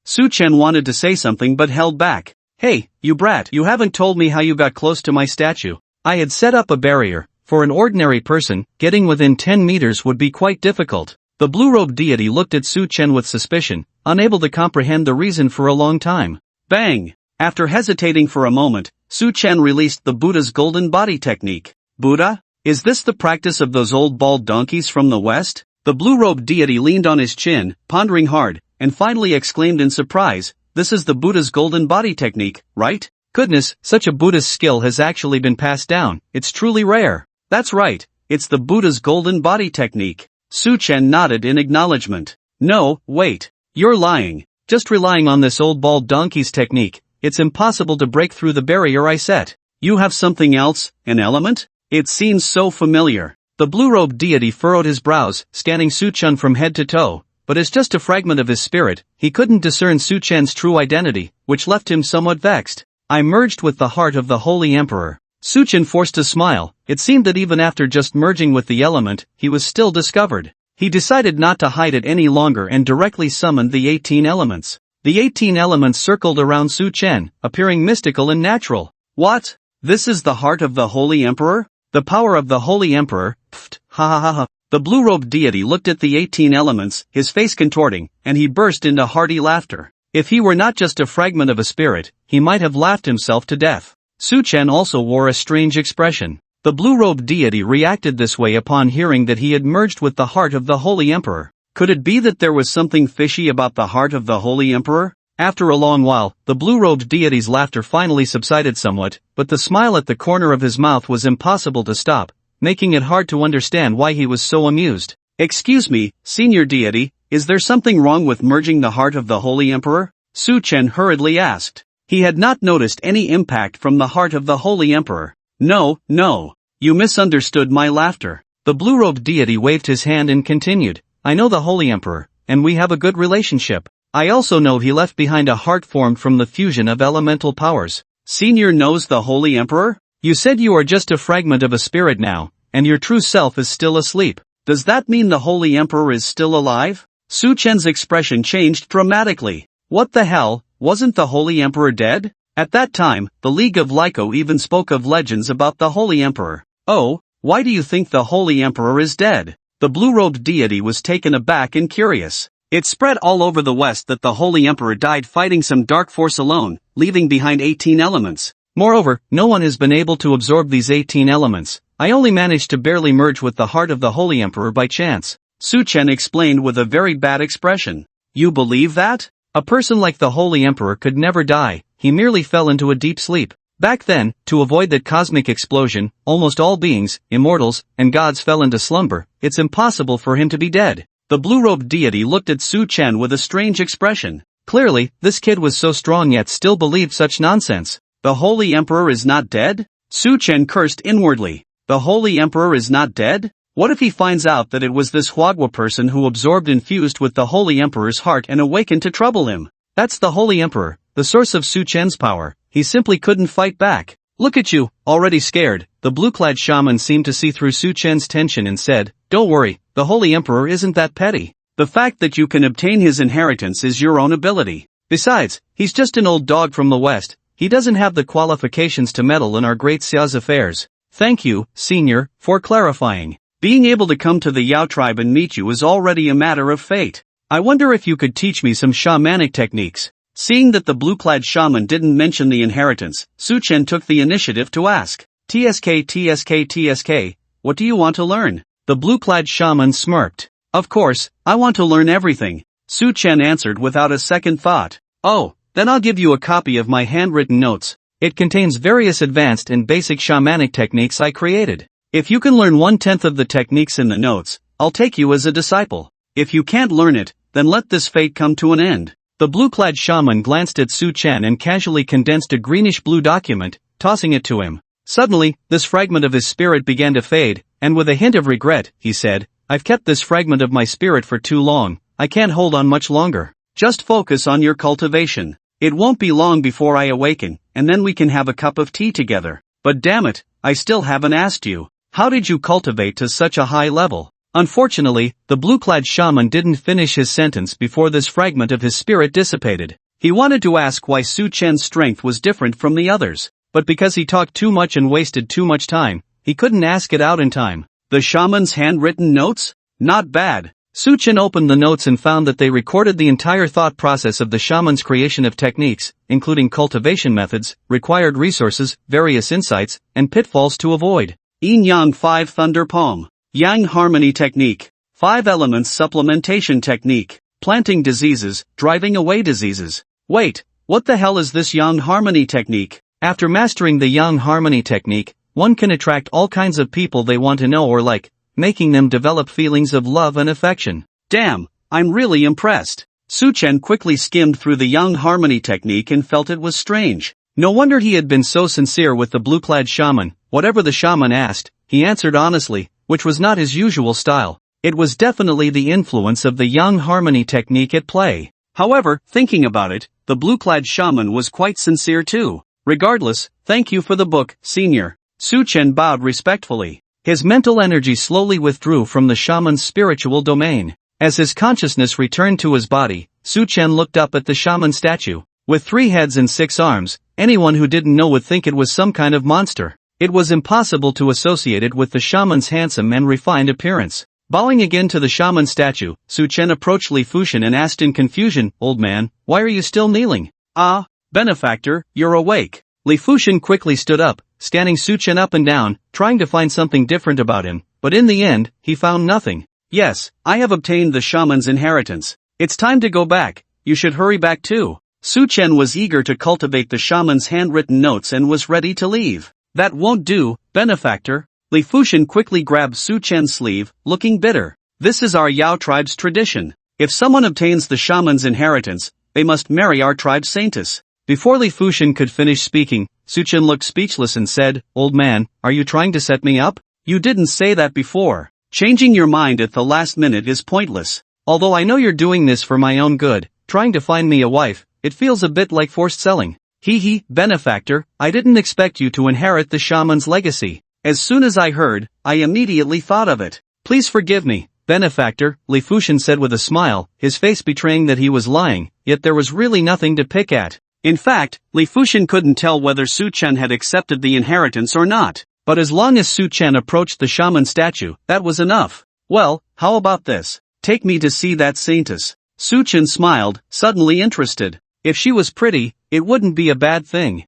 Su Chen wanted to say something but held back. "Hey, you brat, you haven't told me how you got close to my statue." I had set up a barrier. For an ordinary person, getting within 10 meters would be quite difficult. The blue-robed deity looked at Su Chen with suspicion, unable to comprehend the reason for a long time. Bang! After hesitating for a moment, Su Chen released the Buddha's golden body technique. Buddha? Is this the practice of those old bald donkeys from the West? The blue-robed deity leaned on his chin, pondering hard, and finally exclaimed in surprise, "This is the Buddha's golden body technique, right? Goodness, such a Buddhist skill has actually been passed down. It's truly rare." "That's right, it's the Buddha's golden body technique." Su Chen nodded in acknowledgement. "No, wait. You're lying. Just relying on this old bald donkey's technique, it's impossible to break through the barrier I set. You have something else, an element? It seems so familiar." The blue-robed deity furrowed his brows, scanning Su Chen from head to toe, but as just a fragment of his spirit, he couldn't discern Su Chen's true identity, which left him somewhat vexed. "I merged with the heart of the Holy Emperor." Su Chen forced a smile. It seemed that even after just merging with the element, he was still discovered. He decided not to hide it any longer and directly summoned the 18 elements. The 18 elements circled around Su Chen, appearing mystical and natural. "What? This is the heart of the Holy Emperor? The power of the Holy Emperor? Pfft, ha ha ha ha." The blue-robed deity looked at the 18 elements, his face contorting, and he burst into hearty laughter. If he were not just a fragment of a spirit, he might have laughed himself to death. Su Chen also wore a strange expression. The blue-robed deity reacted this way upon hearing that he had merged with the heart of the Holy Emperor. Could it be that there was something fishy about the heart of the Holy Emperor? After a long while, the blue-robed deity's laughter finally subsided somewhat, but the smile at the corner of his mouth was impossible to stop, making it hard to understand why he was so amused. "Excuse me, senior deity, is there something wrong with merging the heart of the Holy Emperor?" Su Chen hurriedly asked. He had not noticed any impact from the heart of the Holy Emperor. "No, no. You misunderstood my laughter." The blue-robed deity waved his hand and continued, "I know the Holy Emperor, and we have a good relationship. I also know he left behind a heart formed from the fusion of elemental powers." "Senior knows the Holy Emperor? You said you are just a fragment of a spirit now, and your true self is still asleep. Does that mean the Holy Emperor is still alive?" Su Chen's expression changed dramatically. "What the hell? Wasn't the Holy Emperor dead?" At that time, the League of Lyco even spoke of legends about the Holy Emperor. "Oh, why do you think the Holy Emperor is dead?" The blue-robed deity was taken aback and curious. It spread all over the West that the Holy Emperor died fighting some dark force alone, leaving behind 18 elements. Moreover, no one has been able to absorb these 18 elements. I only managed to barely merge with the heart of the Holy Emperor by chance. Su Chen explained with a very bad expression. "You believe that? A person like the Holy Emperor could never die, he merely fell into a deep sleep. Back then, to avoid that cosmic explosion, almost all beings, immortals, and gods fell into slumber. It's impossible for him to be dead." The blue-robed deity looked at Su Chen with a strange expression. Clearly, this kid was so strong yet still believed such nonsense. The Holy Emperor is not dead? Su Chen cursed inwardly. The Holy Emperor is not dead? What if he finds out that it was this Huagua person who absorbed and fused with the Holy Emperor's heart and awakened to trouble him? That's the Holy Emperor, the source of Su Chen's power. He simply couldn't fight back. Look at you, already scared. The blue-clad shaman seemed to see through Su Chen's tension and said, "Don't worry, the Holy Emperor isn't that petty. The fact that you can obtain his inheritance is your own ability. Besides, he's just an old dog from the West. He doesn't have the qualifications to meddle in our great Xia's affairs." Thank you, Senior, for clarifying. Being able to come to the Yao tribe and meet you is already a matter of fate. I wonder if you could teach me some shamanic techniques. Seeing that the blue-clad shaman didn't mention the inheritance, Su Chen took the initiative to ask, TSK, what do you want to learn? The blue-clad shaman smirked. Of course, I want to learn everything, Su Chen answered without a second thought. Oh, then I'll give you a copy of my handwritten notes. It contains various advanced and basic shamanic techniques I created. If you can learn 1/10 of the techniques in the notes, I'll take you as a disciple. If you can't learn it, then let this fate come to an end. The blue-clad shaman glanced at Su Chen and casually condensed a greenish-blue document, tossing it to him. Suddenly, this fragment of his spirit began to fade, and with a hint of regret, he said, "I've kept this fragment of my spirit for too long. I can't hold on much longer. Just focus on your cultivation. It won't be long before I awaken, and then we can have a cup of tea together. But damn it, I still haven't asked you. How did you cultivate to such a high level?" Unfortunately, the blue-clad shaman didn't finish his sentence before this fragment of his spirit dissipated. He wanted to ask why Su Chen's strength was different from the others, but because he talked too much and wasted too much time, he couldn't ask it out in time. The shaman's handwritten notes? Not bad. Su Chen opened the notes and found that they recorded the entire thought process of the shaman's creation of techniques, including cultivation methods, required resources, various insights, and pitfalls to avoid. Yin Yang 5 Thunder Poem. Yang Harmony Technique. 5 Elements Supplementation Technique. Planting diseases, driving away diseases. Wait, what the hell is this Yang Harmony Technique? After mastering the Yang Harmony Technique, one can attract all kinds of people they want to know or like, making them develop feelings of love and affection. Damn, I'm really impressed. Su Chen quickly skimmed through the Yang Harmony Technique and felt it was strange. No wonder he had been so sincere with the blue-clad shaman. Whatever the shaman asked, he answered honestly, which was not his usual style. It was definitely the influence of the Yang Harmony Technique at play. However, thinking about it, the blue-clad shaman was quite sincere too. Regardless, thank you for the book, Senior. Su Chen bowed respectfully. His mental energy slowly withdrew from the shaman's spiritual domain. As his consciousness returned to his body, Su Chen looked up at the shaman statue. With 3 heads and 6 arms, anyone who didn't know would think it was some kind of monster. It was impossible to associate it with the shaman's handsome and refined appearance. Bowing again to the shaman statue, Su Chen approached Li Fushin and asked in confusion, "Old man, why are you still kneeling?" "Ah, benefactor, you're awake." Li Fushin quickly stood up, scanning Su Chen up and down, trying to find something different about him, but in the end, he found nothing. "Yes, I have obtained the shaman's inheritance. It's time to go back. You should hurry back too." Su Chen was eager to cultivate the shaman's handwritten notes and was ready to leave. "That won't do, benefactor." Li Fushin quickly grabbed Su Chen's sleeve, looking bitter. "This is our Yao tribe's tradition. If someone obtains the shaman's inheritance, they must marry our tribe's saintess." Before Li Fushin could finish speaking, Su Chen looked speechless and said, "Old man, are you trying to set me up? You didn't say that before. Changing your mind at the last minute is pointless. Although I know you're doing this for my own good, trying to find me a wife, it feels a bit like forced selling." "Hee, benefactor, I didn't expect you to inherit the shaman's legacy. As soon as I heard, I immediately thought of it. Please forgive me, benefactor," Li Fushin said with a smile, his face betraying that he was lying, yet there was really nothing to pick at. In fact, Li Fushin couldn't tell whether Su Chen had accepted the inheritance or not, but as long as Su Chen approached the shaman statue, that was enough. "Well, how about this? Take me to see that saintess." Su Chen smiled, suddenly interested. If she was pretty, it wouldn't be a bad thing.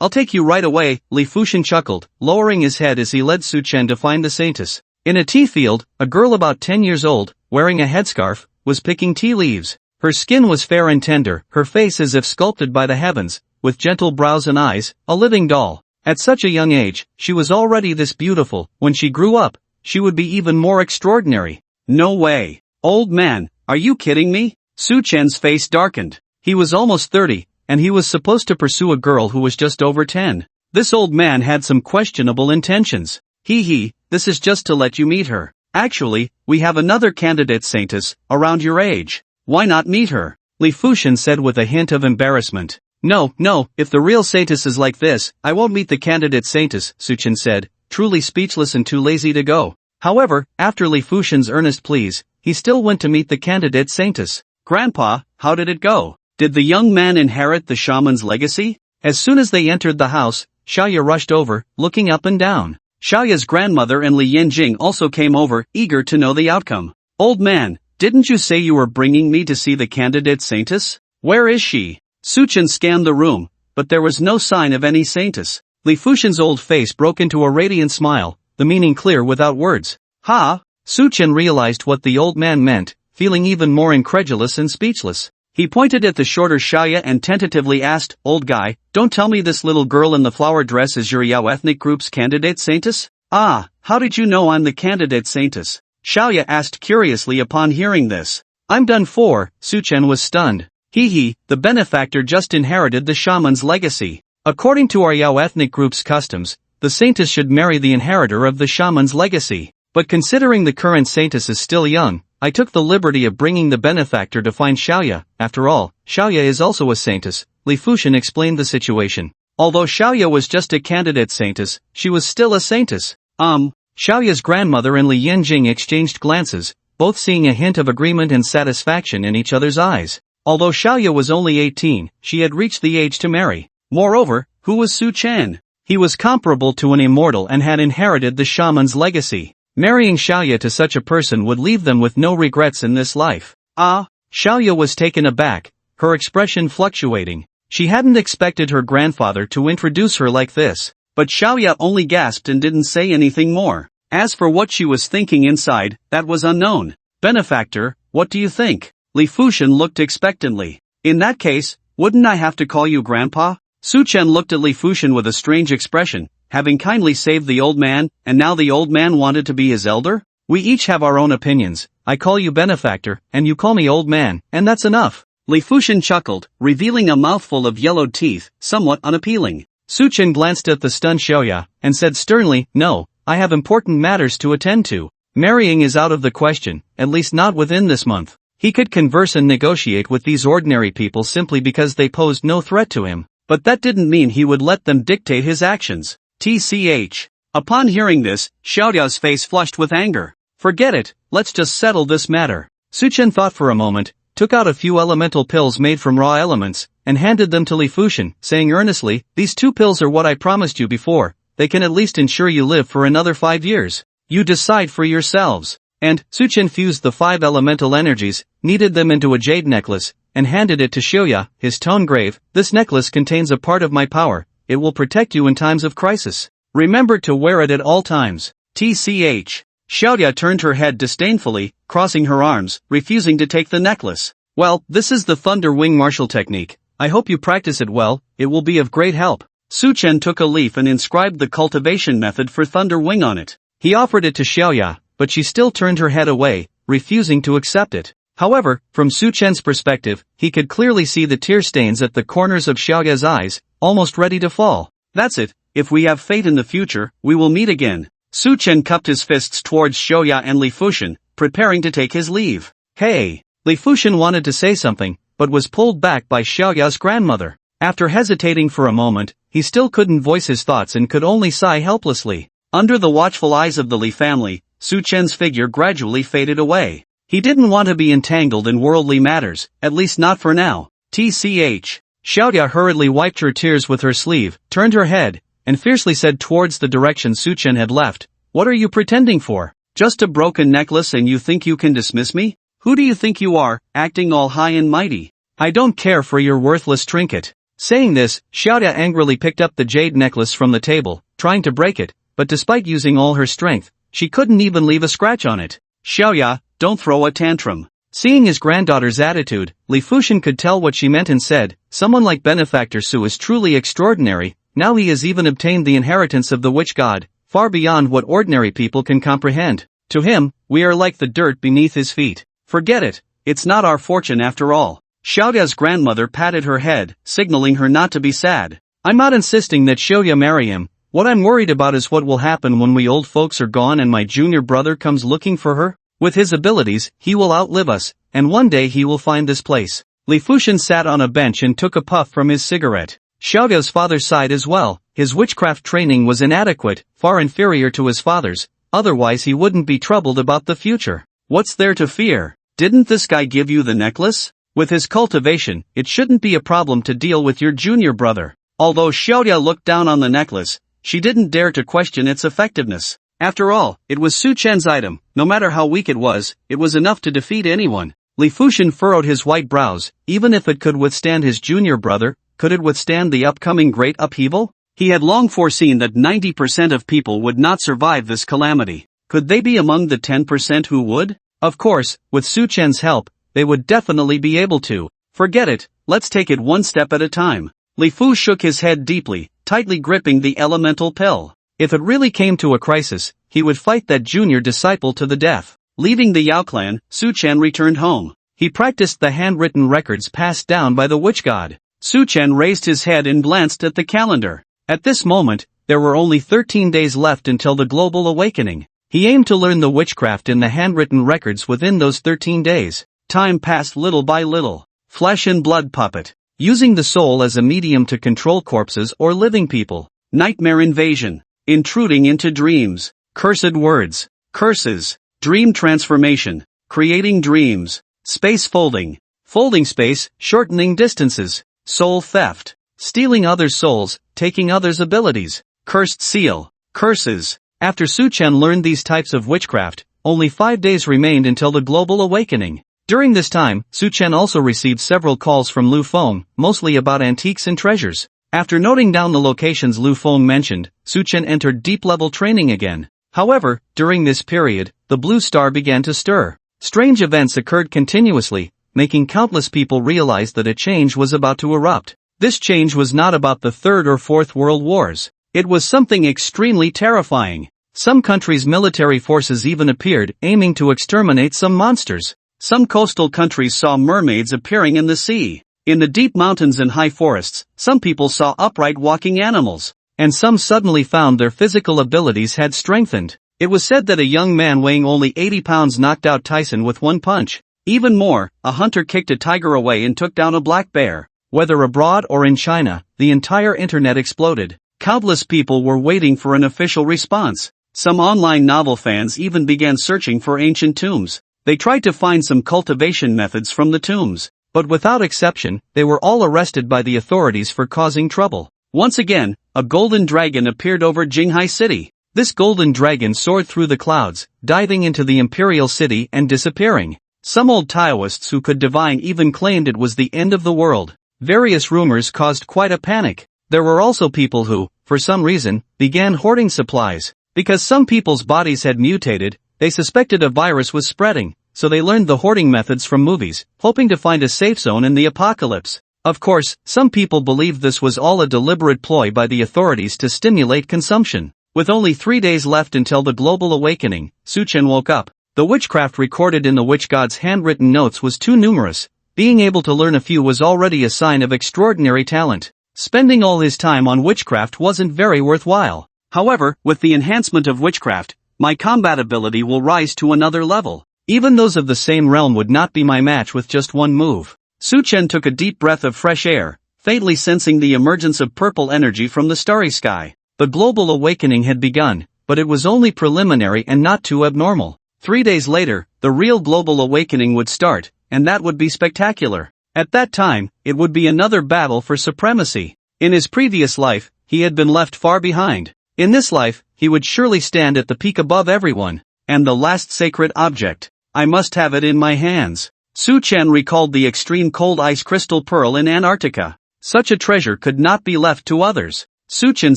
I'll take you right away," Li Fushin chuckled, lowering his head as he led Su Chen to find the saintess. In a tea field, a girl about 10 years old, wearing a headscarf, was picking tea leaves. Her skin was fair and tender, her face as if sculpted by the heavens, with gentle brows and eyes, a living doll. At such a young age, she was already this beautiful. When she grew up, she would be even more extraordinary. "No way. Old man, are you kidding me?" Su Chen's face darkened. He was almost 30, and he was supposed to pursue a girl who was just over 10. This old man had some questionable intentions. This is just to let you meet her. Actually, we have another candidate saintess, around your age. Why not meet her? Li Fuxian said with a hint of embarrassment. No, if the real saintess is like this, I won't meet the candidate saintess, Suchen said, truly speechless and too lazy to go. However, after Li Fuxian's earnest pleas, he still went to meet the candidate saintess. Grandpa, how did it go? Did the young man inherit the shaman's legacy? As soon as they entered the house, Xiaoya rushed over, looking up and down. Xiaoya's grandmother and Li Yanjing also came over, eager to know the outcome. Old man, didn't you say you were bringing me to see the candidate saintess? Where is she? Suchen scanned the room, but there was no sign of any saintess. Li Fuxian's old face broke into a radiant smile, the meaning clear without words. Ha! Suchen realized what the old man meant, feeling even more incredulous and speechless. He pointed at the shorter Xiaoya and tentatively asked, Old guy, don't tell me this little girl in the flower dress is your Yao ethnic group's candidate saintess? Ah, how did you know I'm the candidate saintess? Xiaoya asked curiously upon hearing this. I'm done for, Suchen was stunned. The benefactor just inherited the shaman's legacy. According to our Yao ethnic group's customs, the saintess should marry the inheritor of the shaman's legacy. But considering the current saintess is still young, I took the liberty of bringing the benefactor to find Xiaoya. After all, Xiaoya is also a saintess. Li Fuxian explained the situation. Although Xiaoya was just a candidate saintess, she was still a saintess. Xiaoya's grandmother and Li Yanjing exchanged glances, both seeing a hint of agreement and satisfaction in each other's eyes. Although Xiaoya was only 18, she had reached the age to marry. Moreover, who was Su Chen? He was comparable to an immortal and had inherited the shaman's legacy. Marrying Xiaoya to such a person would leave them with no regrets in this life. Xiaoya was taken aback, her expression fluctuating. She hadn't expected her grandfather to introduce her like this, but Xiaoya only gasped and didn't say anything more. As for what she was thinking inside, that was unknown. Benefactor, what do you think? Li Fuxian looked expectantly. In that case, wouldn't I have to call you Grandpa? Su Chen looked at Li Fuxian with a strange expression. Having kindly saved the old man, and now the old man wanted to be his elder? We each have our own opinions. I call you benefactor, and you call me old man, and that's enough. Li Fuxian chuckled, revealing a mouthful of yellowed teeth, somewhat unappealing. Su Chen glanced at the stunned Xiaoya, and said sternly, No, I have important matters to attend to. Marrying is out of the question, at least not within this month. He could converse and negotiate with these ordinary people simply because they posed no threat to him, but that didn't mean he would let them dictate his actions. TCH. Upon hearing this, Xiaoya's face flushed with anger. Forget it, let's just settle this matter. Su Chen thought for a moment, took out a few elemental pills made from raw elements, and handed them to Li Fuxian, saying earnestly, These 2 pills are what I promised you before, they can at least ensure you live for another 5 years. You decide for yourselves. And, Su Chen fused the 5 elemental energies, kneaded them into a jade necklace, and handed it to Xiaoya, his tone grave, This necklace contains a part of my power. It will protect you in times of crisis. Remember to wear it at all times. TCH. Xiaoya turned her head disdainfully, crossing her arms, refusing to take the necklace. Well, this is the Thunder Wing martial technique. I hope you practice it well, it will be of great help. Su Chen took a leaf and inscribed the cultivation method for Thunder Wing on it. He offered it to Xiaoya, but she still turned her head away, refusing to accept it. However, from Su Chen's perspective, he could clearly see the tear stains at the corners of Xiaoya's eyes, almost ready to fall. That's it, if we have fate in the future, we will meet again. Su Chen cupped his fists towards Xiaoya and Li Fuxian, preparing to take his leave. Hey! Li Fuxian wanted to say something, but was pulled back by Xiaoya's grandmother. After hesitating for a moment, he still couldn't voice his thoughts and could only sigh helplessly. Under the watchful eyes of the Li family, Su Chen's figure gradually faded away. He didn't want to be entangled in worldly matters, at least not for now. TCH. Xiaoya hurriedly wiped her tears with her sleeve, turned her head, and fiercely said towards the direction Su Chen had left, What are you pretending for? Just a broken necklace and you think you can dismiss me? Who do you think you are, acting all high and mighty? I don't care for your worthless trinket. Saying this, Xiaoya angrily picked up the jade necklace from the table, trying to break it, but despite using all her strength, she couldn't even leave a scratch on it. Xiaoya, don't throw a tantrum. Seeing his granddaughter's attitude, Li Fuxian could tell what she meant and said, Someone like Benefactor Su is truly extraordinary, now he has even obtained the inheritance of the witch god, far beyond what ordinary people can comprehend. To him, we are like the dirt beneath his feet. Forget it, it's not our fortune after all. Xiaoya's grandmother patted her head, signaling her not to be sad. I'm not insisting that Xiaoya marry him. What I'm worried about is what will happen when we old folks are gone and my junior brother comes looking for her. With his abilities, he will outlive us, and one day he will find this place. Li Fuxian sat on a bench and took a puff from his cigarette. Xiaoya's father sighed as well. His witchcraft training was inadequate, far inferior to his father's, otherwise he wouldn't be troubled about the future. What's there to fear? Didn't this guy give you the necklace? With his cultivation, it shouldn't be a problem to deal with your junior brother. Although Xiaoya looked down on the necklace, she didn't dare to question its effectiveness. After all, it was Su Chen's item. No matter how weak it was enough to defeat anyone. Li Fuxian furrowed his white brows. Even if it could withstand his junior brother, could it withstand the upcoming great upheaval? He had long foreseen that 90% of people would not survive this calamity. Could they be among the 10% who would? Of course, with Su Chen's help, they would definitely be able to. Forget it, let's take it one step at a time. Li Fu shook his head deeply, tightly gripping the elemental pill. If it really came to a crisis, he would fight that junior disciple to the death. Leaving the Yao clan, Su Chen returned home. He practiced the handwritten records passed down by the witch god. Su Chen raised his head and glanced at the calendar. At this moment, there were only 13 days left until the global awakening. He aimed to learn the witchcraft in the handwritten records within those 13 days. Time passed little by little. Flesh and blood puppet. Using the soul as a medium to control corpses or living people. Nightmare invasion. Intruding into dreams. Cursed words. Curses. Dream transformation. Creating dreams. Space folding. Folding space, shortening distances. Soul theft. Stealing others' souls, taking others' abilities. Cursed seal. Curses. After Su Chen learned these types of witchcraft, only 5 days remained until the global awakening. During this time, Su Chen also received several calls from Lu Feng, mostly about antiques and treasures. After noting down the locations Lu Feng mentioned, Su Chen entered deep-level training again. However, during this period, the Blue Star began to stir. Strange events occurred continuously, making countless people realize that a change was about to erupt. This change was not about the Third or Fourth World Wars. It was something extremely terrifying. Some countries' military forces even appeared, aiming to exterminate some monsters. Some coastal countries saw mermaids appearing in the sea. In the deep mountains and high forests, some people saw upright walking animals. And some suddenly found their physical abilities had strengthened. It was said that a young man weighing only 80 pounds knocked out Tyson with one punch. Even more, a hunter kicked a tiger away and took down a black bear. Whether abroad or in China, the entire internet exploded. Countless people were waiting for an official response. Some online novel fans even began searching for ancient tombs. They tried to find some cultivation methods from the tombs. But without exception, they were all arrested by the authorities for causing trouble. Once again, a golden dragon appeared over Jinghai City. This golden dragon soared through the clouds, diving into the imperial city and disappearing. Some old Taoists who could divine even claimed it was the end of the world. Various rumors caused quite a panic. There were also people who, for some reason, began hoarding supplies. Because some people's bodies had mutated, they suspected a virus was spreading, so they learned the hoarding methods from movies, hoping to find a safe zone in the apocalypse. Of course, some people believed this was all a deliberate ploy by the authorities to stimulate consumption. With only 3 days left until the global awakening, Su Chen woke up. The witchcraft recorded in the witch god's handwritten notes was too numerous. Being able to learn a few was already a sign of extraordinary talent. Spending all his time on witchcraft wasn't very worthwhile. However, with the enhancement of witchcraft, my combat ability will rise to another level. Even those of the same realm would not be my match with just one move. Su Chen took a deep breath of fresh air, faintly sensing the emergence of purple energy from the starry sky. The global awakening had begun, but it was only preliminary and not too abnormal. 3 days later, the real global awakening would start, and that would be spectacular. At that time, it would be another battle for supremacy. In his previous life, he had been left far behind. In this life, he would surely stand at the peak above everyone. And the last sacred object. I must have it in my hands. Su Chen recalled the extreme cold ice crystal pearl in Antarctica. Such a treasure could not be left to others. Su Chen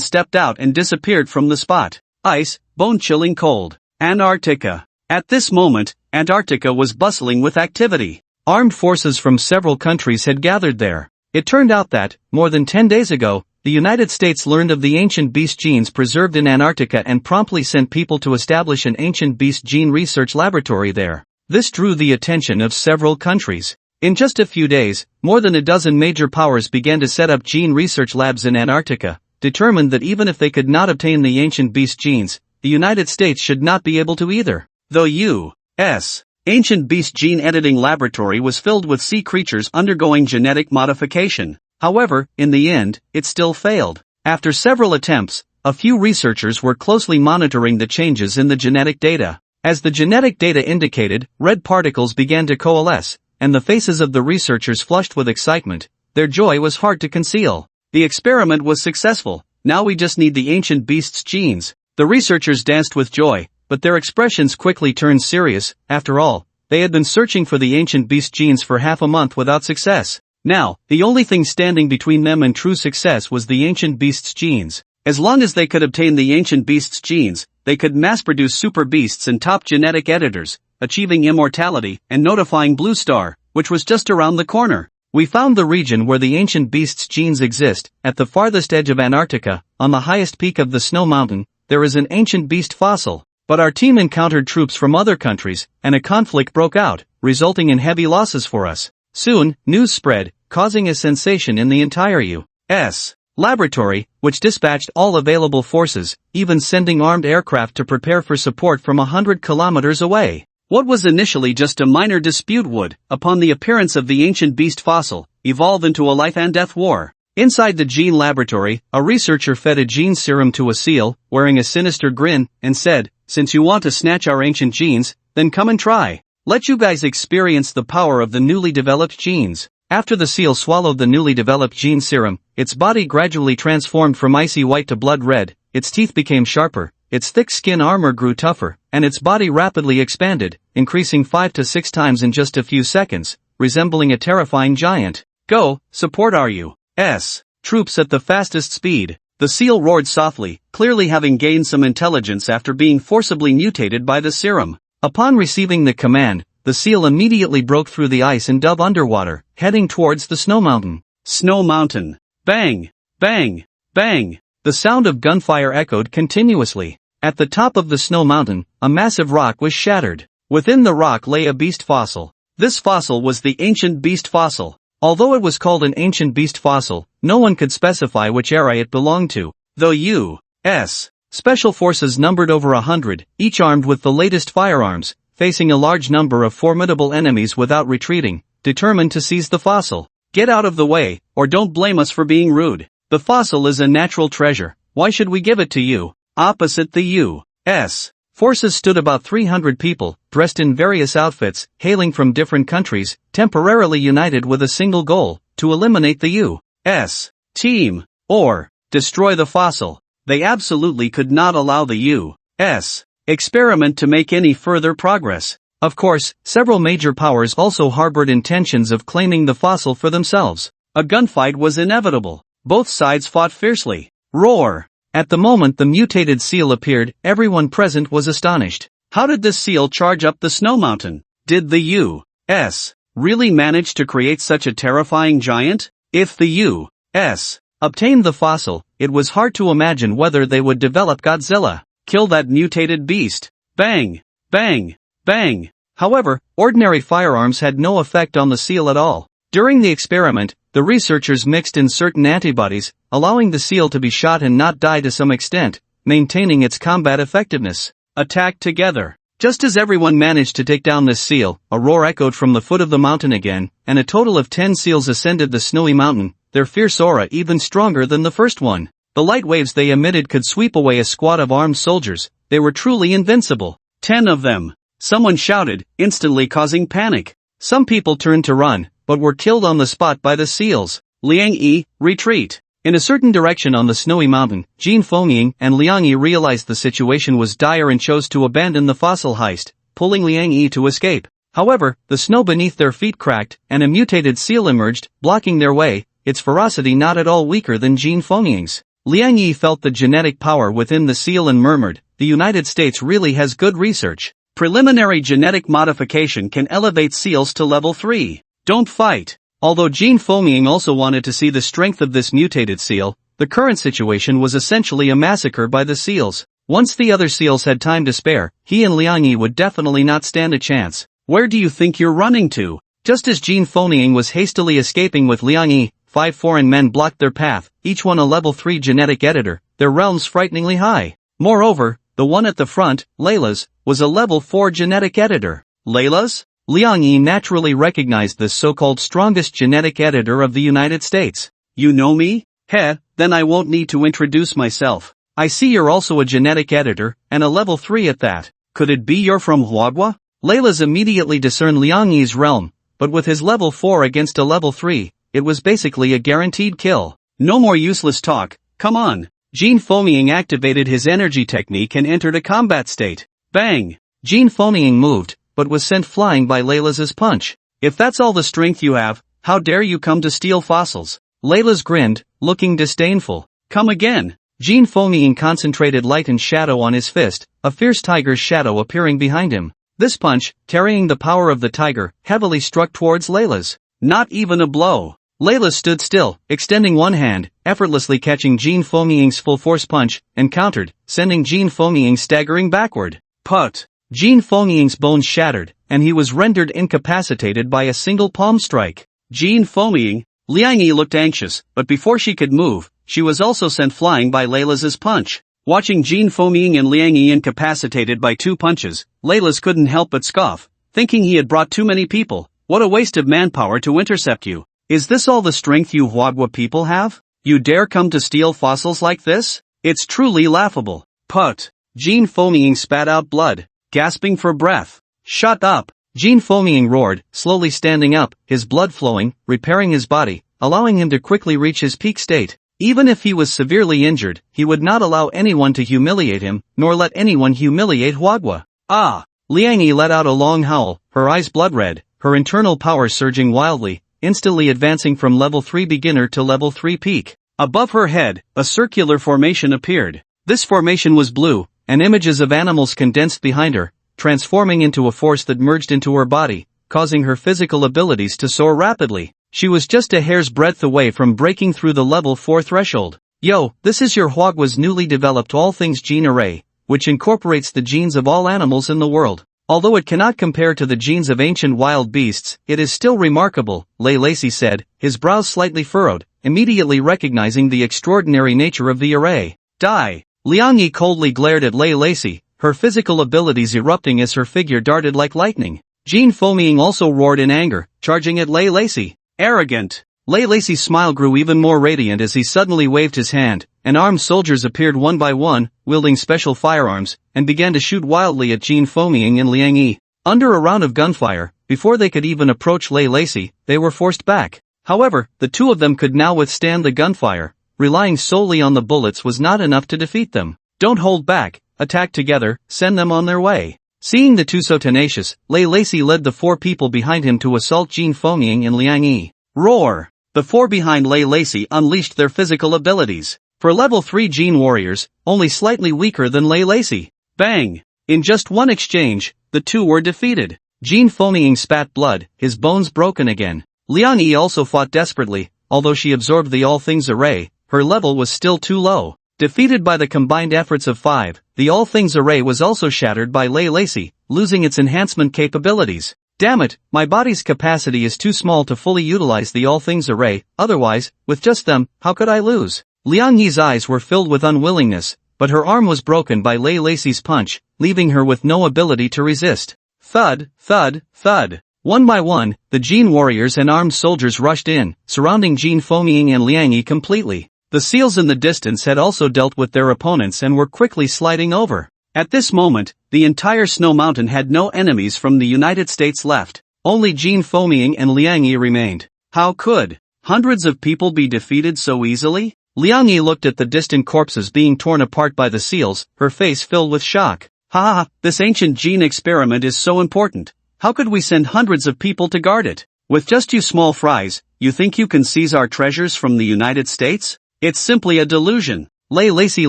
stepped out and disappeared from the spot. Ice, bone-chilling cold. Antarctica. At this moment, Antarctica was bustling with activity. Armed forces from several countries had gathered there. It turned out that, more than 10 days ago, the United States learned of the ancient beast genes preserved in Antarctica and promptly sent people to establish an ancient beast gene research laboratory there. This drew the attention of several countries. In just a few days, more than a dozen major powers began to set up gene research labs in Antarctica, determined that even if they could not obtain the ancient beast genes, the United States should not be able to either. The U.S. Ancient Beast Gene Editing Laboratory was filled with sea creatures undergoing genetic modification. However, in the end, it still failed. After several attempts, a few researchers were closely monitoring the changes in the genetic data. As the genetic data indicated, red particles began to coalesce, and the faces of the researchers flushed with excitement. Their joy was hard to conceal. The experiment was successful. Now we just need the ancient beast's genes. The researchers danced with joy, but their expressions quickly turned serious. After all, they had been searching for the ancient beast genes for half a month without success. Now, the only thing standing between them and true success was the ancient beast's genes. As long as they could obtain the ancient beast's genes, they could mass-produce super beasts and top genetic editors, achieving immortality and notifying Blue Star, which was just around the corner. We found the region where the ancient beast's genes exist. At the farthest edge of Antarctica, on the highest peak of the snow mountain, there is an ancient beast fossil. But our team encountered troops from other countries, and a conflict broke out, resulting in heavy losses for us. Soon, news spread, causing a sensation in the entire U.S. laboratory, which dispatched all available forces, even sending armed aircraft to prepare for support from 100 kilometers away. What was initially just a minor dispute would, upon the appearance of the ancient beast fossil, evolve into a life-and-death war. Inside the gene laboratory, a researcher fed a gene serum to a seal, wearing a sinister grin, and said, "Since you want to snatch our ancient genes, then come and try. Let you guys experience the power of the newly developed genes." After the seal swallowed the newly developed gene serum, its body gradually transformed from icy white to blood red, its teeth became sharper, its thick skin armor grew tougher, and its body rapidly expanded, increasing 5 to 6 times in just a few seconds, resembling a terrifying giant. "Go, support our U.S. troops at the fastest speed." The seal roared softly, clearly having gained some intelligence after being forcibly mutated by the serum. Upon receiving the command, the seal immediately broke through the ice and dove underwater, heading towards the snow mountain. Snow mountain. Bang! Bang! Bang! The sound of gunfire echoed continuously. At the top of the snow mountain, a massive rock was shattered. Within the rock lay a beast fossil. This fossil was the ancient beast fossil. Although it was called an ancient beast fossil, no one could specify which era it belonged to. The U.S. Special Forces numbered over 100, each armed with the latest firearms, facing a large number of formidable enemies without retreating, determined to seize the fossil. "Get out of the way, or don't blame us for being rude. The fossil is a natural treasure. Why should we give it to you?" Opposite the U.S. forces stood about 300 people, dressed in various outfits, hailing from different countries, temporarily united with a single goal, to eliminate the U.S. team, or destroy the fossil. They absolutely could not allow the U.S. experiment to make any further progress. Of course, several major powers also harbored intentions of claiming the fossil for themselves. A gunfight was inevitable. Both sides fought fiercely. Roar! At the moment the mutated seal appeared, everyone present was astonished. How did this seal charge up the snow mountain? Did the U.S. really manage to create such a terrifying giant? If the U.S. obtained the fossil, it was hard to imagine whether they would develop Godzilla. Kill that mutated beast. Bang! Bang! Bang! However, ordinary firearms had no effect on the seal at all. During the experiment, the researchers mixed in certain antibodies, allowing the seal to be shot and not die to some extent, maintaining its combat effectiveness. Attack together. Just as everyone managed to take down this seal, a roar echoed from the foot of the mountain again, and a total of 10 seals ascended the snowy mountain, their fierce aura even stronger than the first one. The light waves they emitted could sweep away a squad of armed soldiers. They were truly invincible. 10 of them. Someone shouted, instantly causing panic. Some people turned to run, but were killed on the spot by the seals. Liang Yi, retreat. In a certain direction on the snowy mountain, Jin Fengying and Liang Yi realized the situation was dire and chose to abandon the fossil heist, pulling Liang Yi to escape. However, the snow beneath their feet cracked, and a mutated seal emerged, blocking their way, its ferocity not at all weaker than Jin Fengying's. Liang Yi felt the genetic power within the seal and murmured, "The United States really has good research. Preliminary genetic modification can elevate seals to level 3. Don't fight." Although Jin Fengying also wanted to see the strength of this mutated seal, the current situation was essentially a massacre by the seals. Once the other seals had time to spare, he and Liang Yi would definitely not stand a chance. "Where do you think you're running to?" Just as Jin Fonying was hastily escaping with Liang Yi, 5 foreign men blocked their path, each one a level 3 genetic editor, their realms frighteningly high. Moreover, the one at the front, Layla's, was a level 4 genetic editor. Layla's? Liang Yi naturally recognized this so-called strongest genetic editor of the United States. You know me? Heh, then I won't need to introduce myself. I see you're also a genetic editor, and a level 3 at that. Could it be you're from Huadwa? Layla's immediately discerned Liang Yi's realm, but with his level 4 against a level 3, it was basically a guaranteed kill. No more useless talk, come on. Jin Fonying activated his energy technique and entered a combat state. Bang! Jin Fonying moved, but was sent flying by Layla's punch. If that's all the strength you have, how dare you come to steal fossils? Layla's grinned, looking disdainful. Come again. Jin Fonying concentrated light and shadow on his fist, a fierce tiger's shadow appearing behind him. This punch, carrying the power of the tiger, heavily struck towards Layla's. Not even a blow. Layla stood still, extending one hand, effortlessly catching Jin Fonying's full-force punch, and countered, sending Jin Fonying staggering backward. Put! Jin Fonying's bones shattered, and he was rendered incapacitated by a single palm strike. Jin Fonying? Liang Yi looked anxious, but before she could move, she was also sent flying by Layla's punch. Watching Jin Fonying and Liang Yi incapacitated by 2 punches, Layla's couldn't help but scoff, thinking he had brought too many people. What a waste of manpower to intercept you. Is this all the strength you Huadwa people have? You dare come to steal fossils like this? It's truly laughable. Put! Jin Fonying spat out blood, gasping for breath. Shut up! Jin Fonying roared, slowly standing up, his blood flowing, repairing his body, allowing him to quickly reach his peak state. Even if he was severely injured, he would not allow anyone to humiliate him, nor let anyone humiliate Huadwa. Ah! Liang Yi let out a long howl, her eyes blood red, her internal power surging wildly, instantly advancing from level 3 beginner to level 3 peak. Above her head, a circular formation appeared. This formation was blue, and images of animals condensed behind her, transforming into a force that merged into her body, causing her physical abilities to soar rapidly. She was just a hair's breadth away from breaking through the level 4 threshold. Yo, this is your Huadwa's newly developed all things gene array, which incorporates the genes of all animals in the world. Although it cannot compare to the genes of ancient wild beasts, it is still remarkable, Lei Lacey said, his brows slightly furrowed, immediately recognizing the extraordinary nature of the array. Die! Liang Yi coldly glared at Lei Lacey, her physical abilities erupting as her figure darted like lightning. Jin Fonying also roared in anger, charging at Lei Lacey. Arrogant! Lei Lacey's smile grew even more radiant as he suddenly waved his hand, and armed soldiers appeared one by one, wielding special firearms, and began to shoot wildly at Jin Fonying and Liang Yi. Under a round of gunfire, before they could even approach Lei Lacey, they were forced back. However, the two of them could now withstand the gunfire. Relying solely on the bullets was not enough to defeat them. Don't hold back, attack together, send them on their way. Seeing the two so tenacious, Lei Lacey led the 4 people behind him to assault Jin Fonying and Liang Yi. Roar! The 4 behind Lei Lacey unleashed their physical abilities. For level 3 gene warriors, only slightly weaker than Lei Lacey. Bang! In just one exchange, the 2 were defeated. Jin Fonying spat blood, his bones broken again. Liang Yi also fought desperately, although she absorbed the all things array, her level was still too low. Defeated by the combined efforts of 5, the all things array was also shattered by Lei Lacey, losing its enhancement capabilities. Damn it, my body's capacity is too small to fully utilize the all things array, otherwise, with just them, how could I lose? Liang Yi's eyes were filled with unwillingness, but her arm was broken by Lei Lacey's punch, leaving her with no ability to resist. Thud, thud, thud. One by one, the gene warriors and armed soldiers rushed in, surrounding Jin Fonying and Liang Yi completely. The seals in the distance had also dealt with their opponents and were quickly sliding over. At this moment, the entire snow mountain had no enemies from the United States left. Only Jin Fonying and Liang Yi remained. How could hundreds of people be defeated so easily? Liang Yi looked at the distant corpses being torn apart by the seals, her face filled with shock. Ha! This ancient gene experiment is so important. How could we send hundreds of people to guard it? With just you small fries, you think you can seize our treasures from the United States? It's simply a delusion. Lei Lacey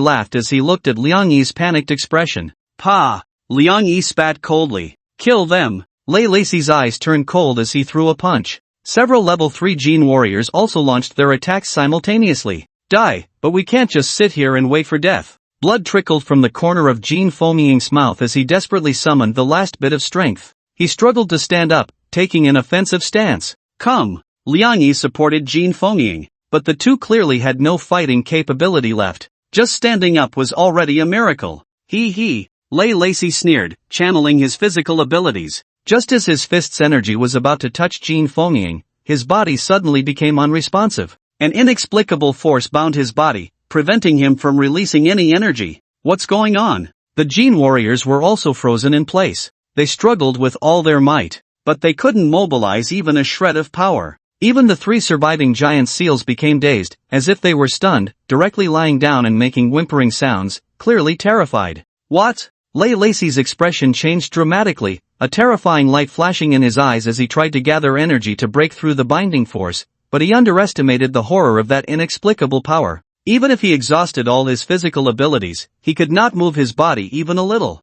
laughed as he looked at Liang Yi's panicked expression. Pa! Liang Yi spat coldly. Kill them! Lei Lacey's eyes turned cold as he threw a punch. Several level 3 gene warriors also launched their attacks simultaneously. Die, but we can't just sit here and wait for death. Blood trickled from the corner of Jin Fonying's mouth as he desperately summoned the last bit of strength. He struggled to stand up, taking an offensive stance. Come. Liang Yi supported Jin Fengying, but the two clearly had no fighting capability left. Just standing up was already a miracle. He. Lei Lacey sneered, channeling his physical abilities. Just as his fist's energy was about to touch Jin Fengying, his body suddenly became unresponsive. An inexplicable force bound his body, preventing him from releasing any energy. What's going on? The Jin warriors were also frozen in place. They struggled with all their might, but they couldn't mobilize even a shred of power. Even the three surviving giant seals became dazed, as if they were stunned, directly lying down and making whimpering sounds, clearly terrified. What? Lei Lacey's expression changed dramatically, a terrifying light flashing in his eyes as he tried to gather energy to break through the binding force, but he underestimated the horror of that inexplicable power. Even if he exhausted all his physical abilities, he could not move his body even a little.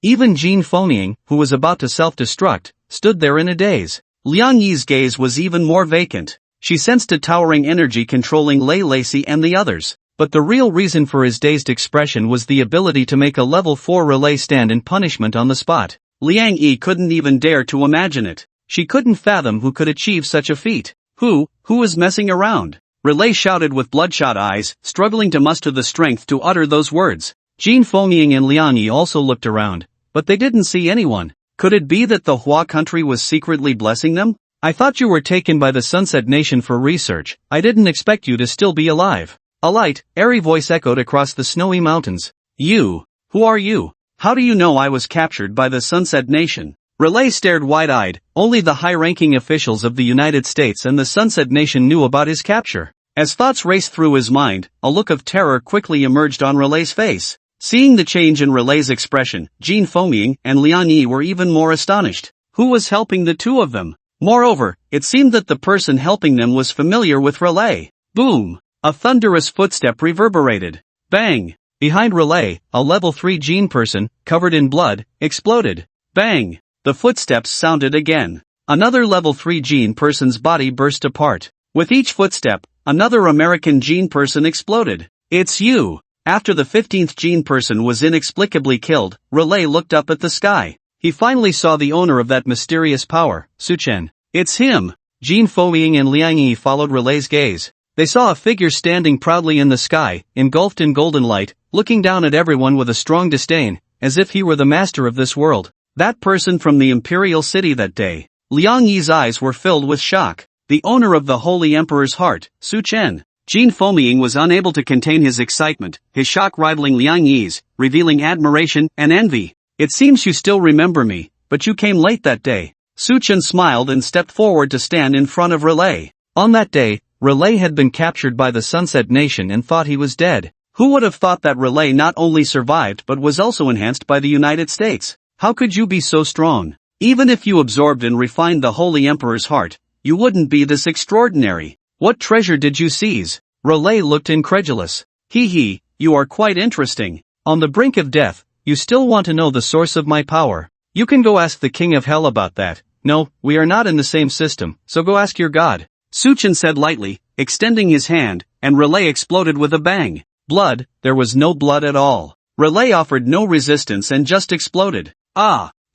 Even Jin Fengying, who was about to self-destruct, stood there in a daze. Liang Yi's gaze was even more vacant. She sensed a towering energy controlling Lei Lacey and the others. But the real reason for his dazed expression was the ability to make a level 4 relay stand in punishment on the spot. Liang Yi couldn't even dare to imagine it. She couldn't fathom who could achieve such a feat. Who was messing around? Relay shouted with bloodshot eyes, struggling to muster the strength to utter those words. Jin Fengying and Liang Yi also looked around, but they didn't see anyone. Could it be that the Hua country was secretly blessing them? I thought you were taken by the Sunset Nation for research. I didn't expect you to still be alive. A light, airy voice echoed across the snowy mountains. You. Who are you? How do you know I was captured by the Sunset Nation? Relay stared wide-eyed. Only the high-ranking officials of the United States and the Sunset Nation knew about his capture. As thoughts raced through his mind, a look of terror quickly emerged on Relay's face. Seeing the change in Relay's expression, Jin Fengying and Liang Yi were even more astonished. Who was helping the two of them? Moreover, it seemed that the person helping them was familiar with Relay. Boom! A thunderous footstep reverberated. Bang! Behind Relay, a level 3 Jin person, covered in blood, exploded. Bang! The footsteps sounded again. Another level 3 Jin person's body burst apart. With each footstep, another American Jin person exploded. It's you! After the 15th Jin person was inexplicably killed, Relay looked up at the sky. He finally saw the owner of that mysterious power, Suchen. It's him! Jin Fengying and Liang Yi followed Relay's gaze. They saw a figure standing proudly in the sky, engulfed in golden light, looking down at everyone with a strong disdain, as if he were the master of this world. That person from the imperial city that day. Liang Yi's eyes were filled with shock. The owner of the Holy Emperor's heart, Su Chen. Jin Fengying was unable to contain his excitement, his shock rivaling Liang Yi's, revealing admiration and envy. It seems you still remember me, but you came late that day. Su Chen smiled and stepped forward to stand in front of Relay. On that day, Relay had been captured by the Sunset Nation and thought he was dead. Who would have thought that Relay not only survived but was also enhanced by the United States? How could you be so strong? Even if you absorbed and refined the Holy Emperor's heart, you wouldn't be this extraordinary. What treasure did you seize? Relay looked incredulous. You are quite interesting. On the brink of death, you still want to know the source of my power. You can go ask the King of Hell about that. No, we are not in the same system, so go ask your god. Suchen said lightly, extending his hand, and Relay exploded with a bang. Blood? There was no blood at all. Relay offered no resistance and just exploded.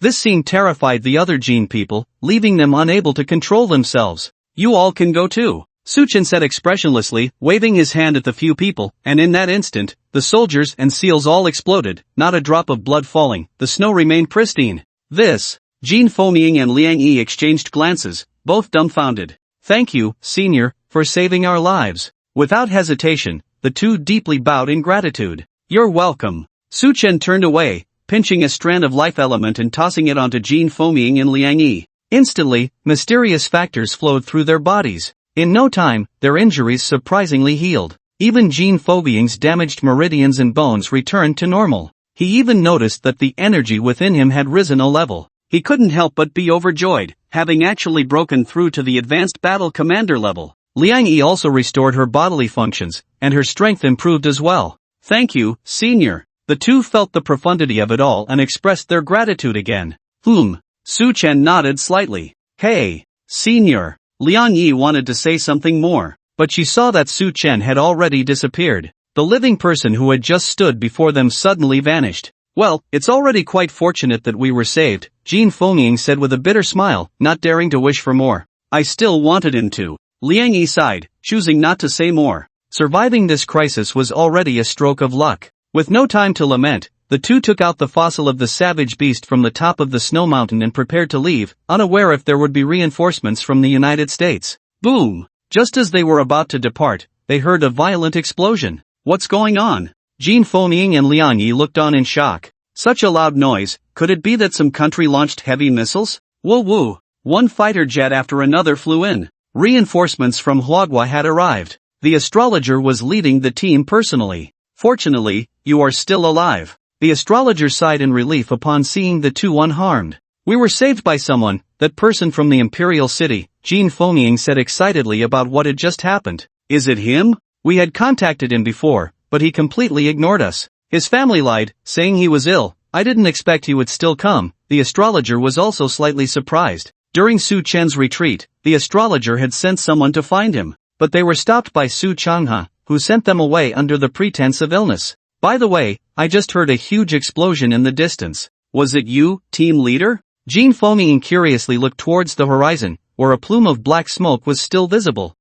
This scene terrified the other Jin people, leaving them unable to control themselves. You all can go too. Suchen said expressionlessly, waving his hand at the few people, and in that instant, the soldiers and seals all exploded, not a drop of blood falling, the snow remained pristine. Jin Fengying and Liang Yi exchanged glances, both dumbfounded. Thank you, senior, for saving our lives. Without hesitation, the two deeply bowed in gratitude. You're welcome. Su Chen turned away, pinching a strand of life element and tossing it onto Jin Fengying and Liang Yi. Instantly, mysterious factors flowed through their bodies. In no time, their injuries surprisingly healed. Even Jin Fengying's damaged meridians and bones returned to normal. He even noticed that the energy within him had risen a level. He couldn't help but be overjoyed, having actually broken through to the advanced battle commander level. Liang Yi also restored her bodily functions, and her strength improved as well. Thank you, senior. The two felt the profundity of it all and expressed their gratitude again. Su Chen nodded slightly. Hey, senior. Liang Yi wanted to say something more, but she saw that Su Chen had already disappeared. The living person who had just stood before them suddenly vanished. Well, it's already quite fortunate that we were saved, Jean Fengming said with a bitter smile, not daring to wish for more. I still wanted him to. Liang Yi sighed, choosing not to say more. Surviving this crisis was already a stroke of luck. With no time to lament, the two took out the fossil of the savage beast from the top of the snow mountain and prepared to leave, unaware if there would be reinforcements from the United States. Boom! Just as they were about to depart, they heard a violent explosion. What's going on? Jean Fengming and Liang Yi looked on in shock. Such a loud noise, could it be that some country launched heavy missiles? Woo woo! One fighter jet after another flew in. Reinforcements from Huagua had arrived. The astrologer was leading the team personally. Fortunately, you are still alive. The astrologer sighed in relief upon seeing the two unharmed. We were saved by someone, that person from the imperial city, Jean Fengming said excitedly about what had just happened. Is it him? We had contacted him before, but he completely ignored us. His family lied, saying he was ill. I didn't expect he would still come. The astrologer was also slightly surprised. During Su Chen's retreat, the astrologer had sent someone to find him, but they were stopped by Su Changhe, who sent them away under the pretense of illness. By the way, I just heard a huge explosion in the distance. Was it you, team leader? Jean Fengming curiously looked towards the horizon, where a plume of black smoke was still visible.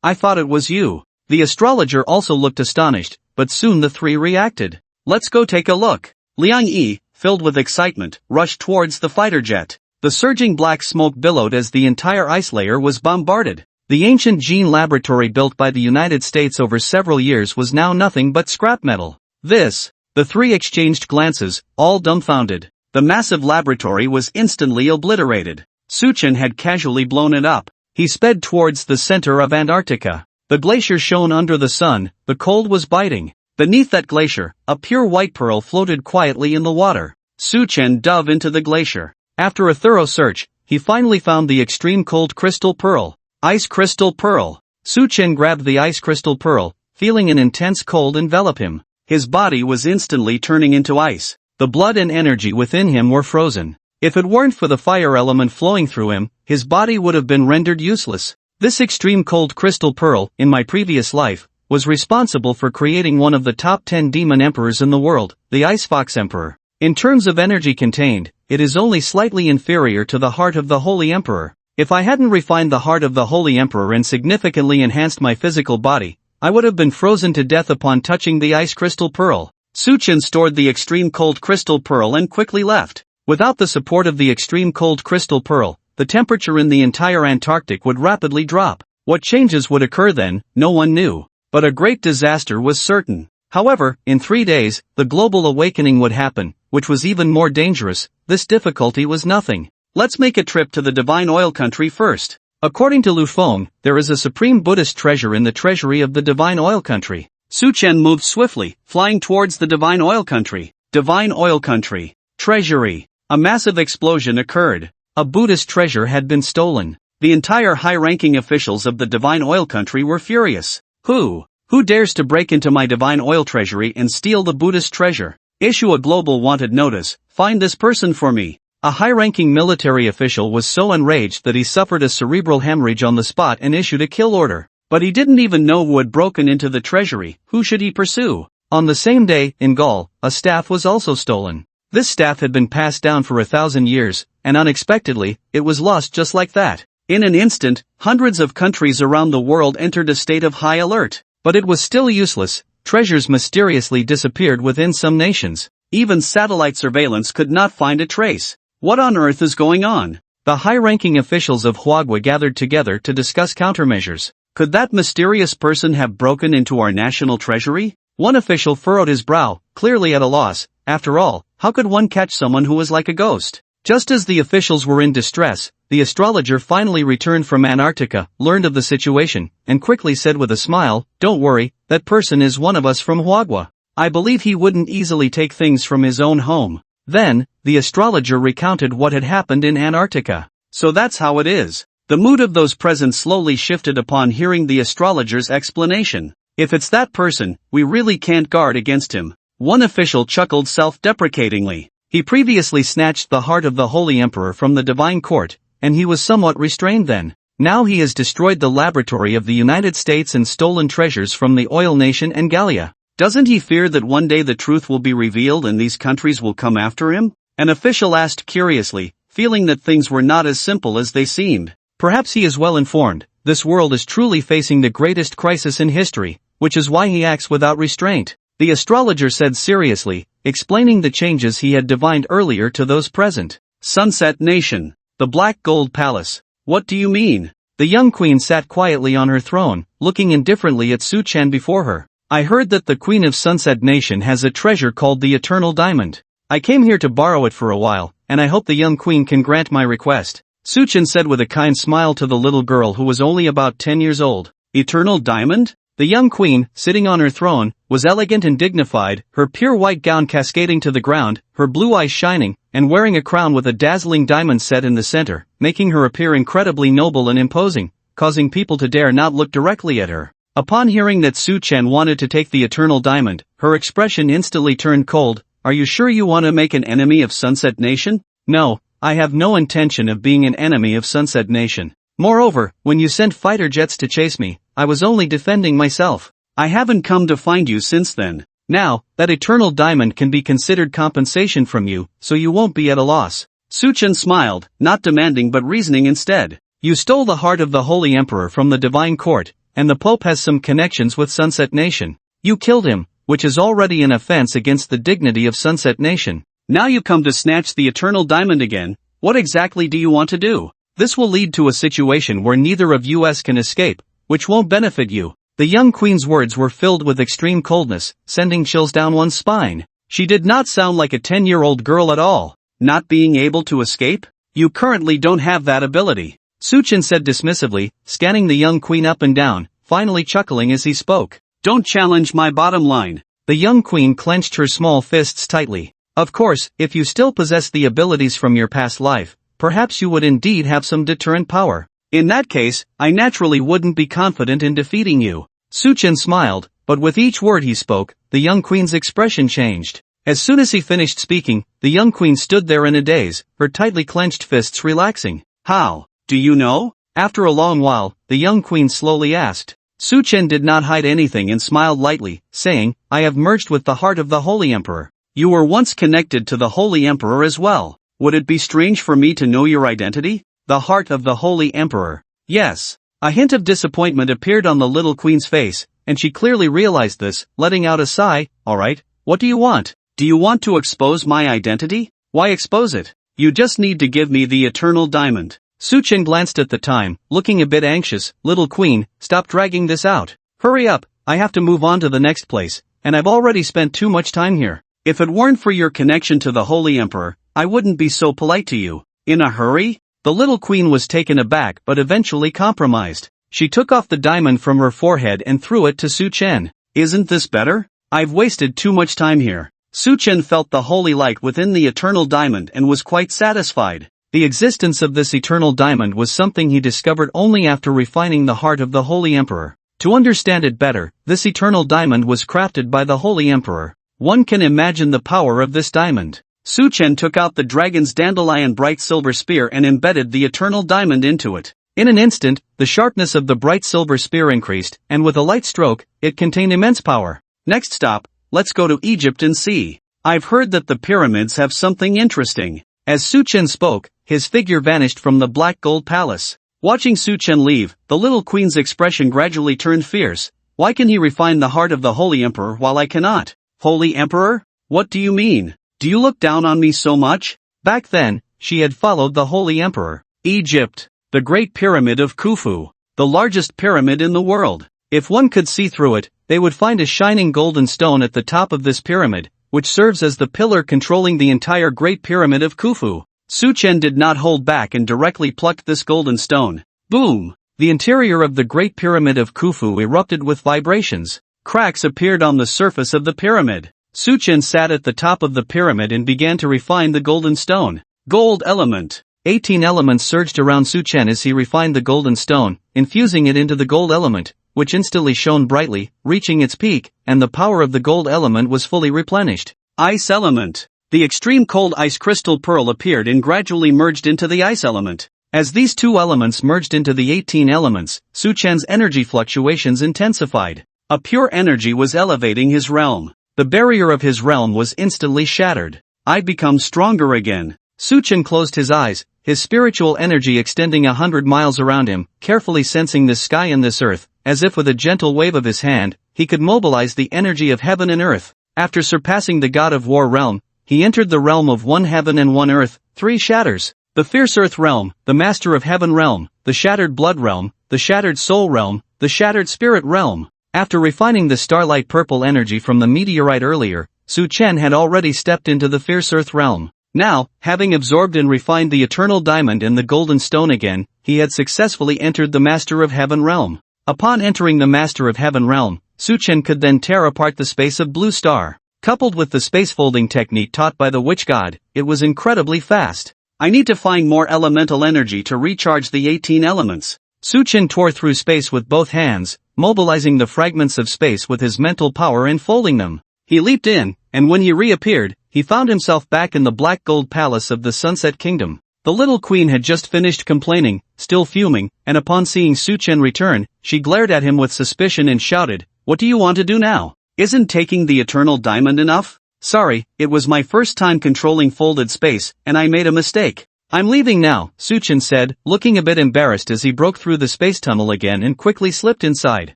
I thought it was you. The astrologer also looked astonished, but soon the three reacted. Let's go take a look. Liang Yi, filled with excitement, rushed towards the fighter jet. The surging black smoke billowed as the entire ice layer was bombarded. The ancient gene laboratory built by the United States over several years was now nothing but scrap metal. The three exchanged glances, all dumbfounded. The massive laboratory was instantly obliterated. Su Chen had casually blown it up. He sped towards the center of Antarctica. The glacier shone under the sun, the cold was biting. Beneath that glacier, a pure white pearl floated quietly in the water. Su Chen dove into the glacier. After a thorough search, he finally found the extreme cold crystal pearl. Ice crystal pearl. Su Chen grabbed the ice crystal pearl, feeling an intense cold envelop him. His body was instantly turning into ice. The blood and energy within him were frozen. If it weren't for the fire element flowing through him, his body would have been rendered useless. This extreme cold crystal pearl, in my previous life, was responsible for creating one of the top 10 demon emperors in the world, the Ice Fox Emperor. In terms of energy contained, it is only slightly inferior to the heart of the Holy Emperor. If I hadn't refined the heart of the Holy Emperor and significantly enhanced my physical body, I would have been frozen to death upon touching the ice crystal pearl. Su Chen stored the extreme cold crystal pearl and quickly left. Without the support of the extreme cold crystal pearl, the temperature in the entire Antarctic would rapidly drop. What changes would occur then, no one knew. But a great disaster was certain. However, in 3 days, the global awakening would happen, which was even more dangerous. This difficulty was nothing. Let's make a trip to the Divine Oil Country first. According to Lu Feng, there is a supreme Buddhist treasure in the treasury of the Divine Oil Country. Su Chen moved swiftly, flying towards the Divine Oil Country. Divine Oil Country. Treasury. A massive explosion occurred. A Buddhist treasure had been stolen. The entire high-ranking officials of the Divine Oil Country were furious. Who dares to break into my Divine Oil Treasury and steal the Buddhist treasure? Issue a global wanted notice. Find this person for me. A high-ranking military official was so enraged that he suffered a cerebral hemorrhage on the spot and issued a kill order. But he didn't even know who had broken into the treasury. Who should he pursue? On the same day, in Gaul, a staff was also stolen. This staff had been passed down for 1,000 years, and unexpectedly, it was lost just like that. In an instant, hundreds of countries around the world entered a state of high alert. But it was still useless. Treasures mysteriously disappeared within some nations. Even satellite surveillance could not find a trace. What on earth is going on? The high-ranking officials of Huagua gathered together to discuss countermeasures. Could that mysterious person have broken into our national treasury? One official furrowed his brow, clearly at a loss. After all, how could one catch someone who was like a ghost? Just as the officials were in distress, the astrologer finally returned from Antarctica, learned of the situation, and quickly said with a smile, "Don't worry, that person is one of us from Huagua. I believe he wouldn't easily take things from his own home." Then, the astrologer recounted what had happened in Antarctica. So that's how it is. The mood of those present slowly shifted upon hearing the astrologer's explanation. If it's that person, we really can't guard against him. One official chuckled self-deprecatingly. He previously snatched the heart of the Holy Emperor from the Divine Court, and he was somewhat restrained then. Now he has destroyed the laboratory of the United States and stolen treasures from the Oil Nation and Gallia. Doesn't he fear that one day the truth will be revealed and these countries will come after him? An official asked curiously, feeling that things were not as simple as they seemed. Perhaps he is well informed. This world is truly facing the greatest crisis in history, which is why he acts without restraint. The astrologer said seriously, explaining the changes he had divined earlier to those present. Sunset Nation. The Black Gold Palace. What do you mean? The young queen sat quietly on her throne, looking indifferently at Su-chan before her. I heard that the Queen of Sunset Nation has a treasure called the Eternal Diamond. I came here to borrow it for a while, and I hope the young queen can grant my request. Su-chan said with a kind smile to the little girl who was only about 10 years old. Eternal Diamond? The young queen, sitting on her throne, was elegant and dignified, her pure white gown cascading to the ground, her blue eyes shining, and wearing a crown with a dazzling diamond set in the center, making her appear incredibly noble and imposing, causing people to dare not look directly at her. Upon hearing that Su-chan wanted to take the Eternal Diamond, her expression instantly turned cold. Are you sure you want to make an enemy of Sunset Nation? No, I have no intention of being an enemy of Sunset Nation. Moreover, when you sent fighter jets to chase me, I was only defending myself. I haven't come to find you since then. Now, that Eternal Diamond can be considered compensation from you, so you won't be at a loss. Su-chan smiled, not demanding but reasoning instead. You stole the heart of the Holy Emperor from the Divine Court, and the Pope has some connections with Sunset Nation. You killed him, which is already an offense against the dignity of Sunset Nation. Now you come to snatch the Eternal Diamond again. What exactly do you want to do? This will lead to a situation where neither of us can escape, which won't benefit you. The young queen's words were filled with extreme coldness, sending chills down one's spine. She did not sound like a 10-year-old girl at all. Not being able to escape? You currently don't have that ability. Su-chan said dismissively, scanning the young queen up and down, finally chuckling as he spoke. Don't challenge my bottom line. The young queen clenched her small fists tightly. Of course, if you still possess the abilities from your past life, perhaps you would indeed have some deterrent power. In that case, I naturally wouldn't be confident in defeating you. Su-chan smiled, but with each word he spoke, the young queen's expression changed. As soon as he finished speaking, the young queen stood there in a daze, her tightly clenched fists relaxing. How? Do you know? After a long while, the young queen slowly asked. Su-chan did not hide anything and smiled lightly, saying, I have merged with the heart of the Holy Emperor. You were once connected to the Holy Emperor as well. Would it be strange for me to know your identity? The heart of the Holy Emperor. Yes. A hint of disappointment appeared on the little queen's face, and she clearly realized this, letting out a sigh. Alright, what do you want? Do you want to expose my identity? Why expose it? You just need to give me the Eternal Diamond. Su-chan glanced at the time, looking a bit anxious. Little queen, stop dragging this out. Hurry up, I have to move on to the next place, and I've already spent too much time here. If it weren't for your connection to the Holy Emperor, I wouldn't be so polite to you. In a hurry? The little queen was taken aback but eventually compromised. She took off the diamond from her forehead and threw it to Su-chan. Isn't this better? I've wasted too much time here. Su-chan felt the holy light within the Eternal Diamond and was quite satisfied. The existence of this Eternal Diamond was something he discovered only after refining the heart of the Holy Emperor. To understand it better, this Eternal Diamond was crafted by the Holy Emperor. One can imagine the power of this diamond. Su-chan took out the dragon's dandelion bright silver spear and embedded the Eternal Diamond into it. In an instant, the sharpness of the bright silver spear increased, and with a light stroke, it contained immense power. Next stop, let's go to Egypt and see. I've heard that the pyramids have something interesting. As Su-chan spoke, his figure vanished from the Black Gold Palace. Watching Su-chan leave, the little queen's expression gradually turned fierce. Why can he refine the heart of the Holy Emperor while I cannot? Holy Emperor? What do you mean? Do you look down on me so much? Back then, she had followed the Holy Emperor. Egypt. The Great Pyramid of Khufu. The largest pyramid in the world. If one could see through it, they would find a shining golden stone at the top of this pyramid, which serves as the pillar controlling the entire Great Pyramid of Khufu. Su-chan did not hold back and directly plucked this golden stone. Boom! The interior of the Great Pyramid of Khufu erupted with vibrations. Cracks appeared on the surface of the pyramid. Su-chan sat at the top of the pyramid and began to refine the golden stone. Gold element. 18 elements surged around Su-chan as he refined the golden stone, infusing it into the gold element, which instantly shone brightly, reaching its peak, and the power of the gold element was fully replenished. Ice element. The extreme cold ice crystal pearl appeared and gradually merged into the ice element. As these two elements merged into the 18 elements, Su-chan's energy fluctuations intensified. A pure energy was elevating his realm. The barrier of his realm was instantly shattered. I've become stronger again. Suchen closed his eyes, his spiritual energy extending 100 miles around him, carefully sensing this sky and this earth, as if with a gentle wave of his hand, he could mobilize the energy of heaven and earth. After surpassing the god of war realm, he entered the realm of one heaven and one earth, 3 shatters. The fierce earth realm, the master of heaven realm, the shattered blood realm, the shattered soul realm, the shattered spirit realm. After refining the starlight purple energy from the meteorite earlier, Su Chen had already stepped into the fierce earth realm. Now, having absorbed and refined the eternal diamond and the golden stone again, he had successfully entered the master of heaven realm. Upon entering the master of heaven realm, Su Chen could then tear apart the space of blue star. Coupled with the space folding technique taught by the witch god, it was incredibly fast. I need to find more elemental energy to recharge the 18 elements. Su Chen tore through space with both hands, mobilizing the fragments of space with his mental power and folding them. He leaped in, and when he reappeared, he found himself back in the black gold palace of the Sunset Kingdom. The little queen had just finished complaining, still fuming, and upon seeing Su Chen return, she glared at him with suspicion and shouted, "What do you want to do now? Isn't taking the eternal diamond enough?" "Sorry, it was my first time controlling folded space, and I made a mistake. I'm leaving now," Su Chen said, looking a bit embarrassed as he broke through the space tunnel again and quickly slipped inside.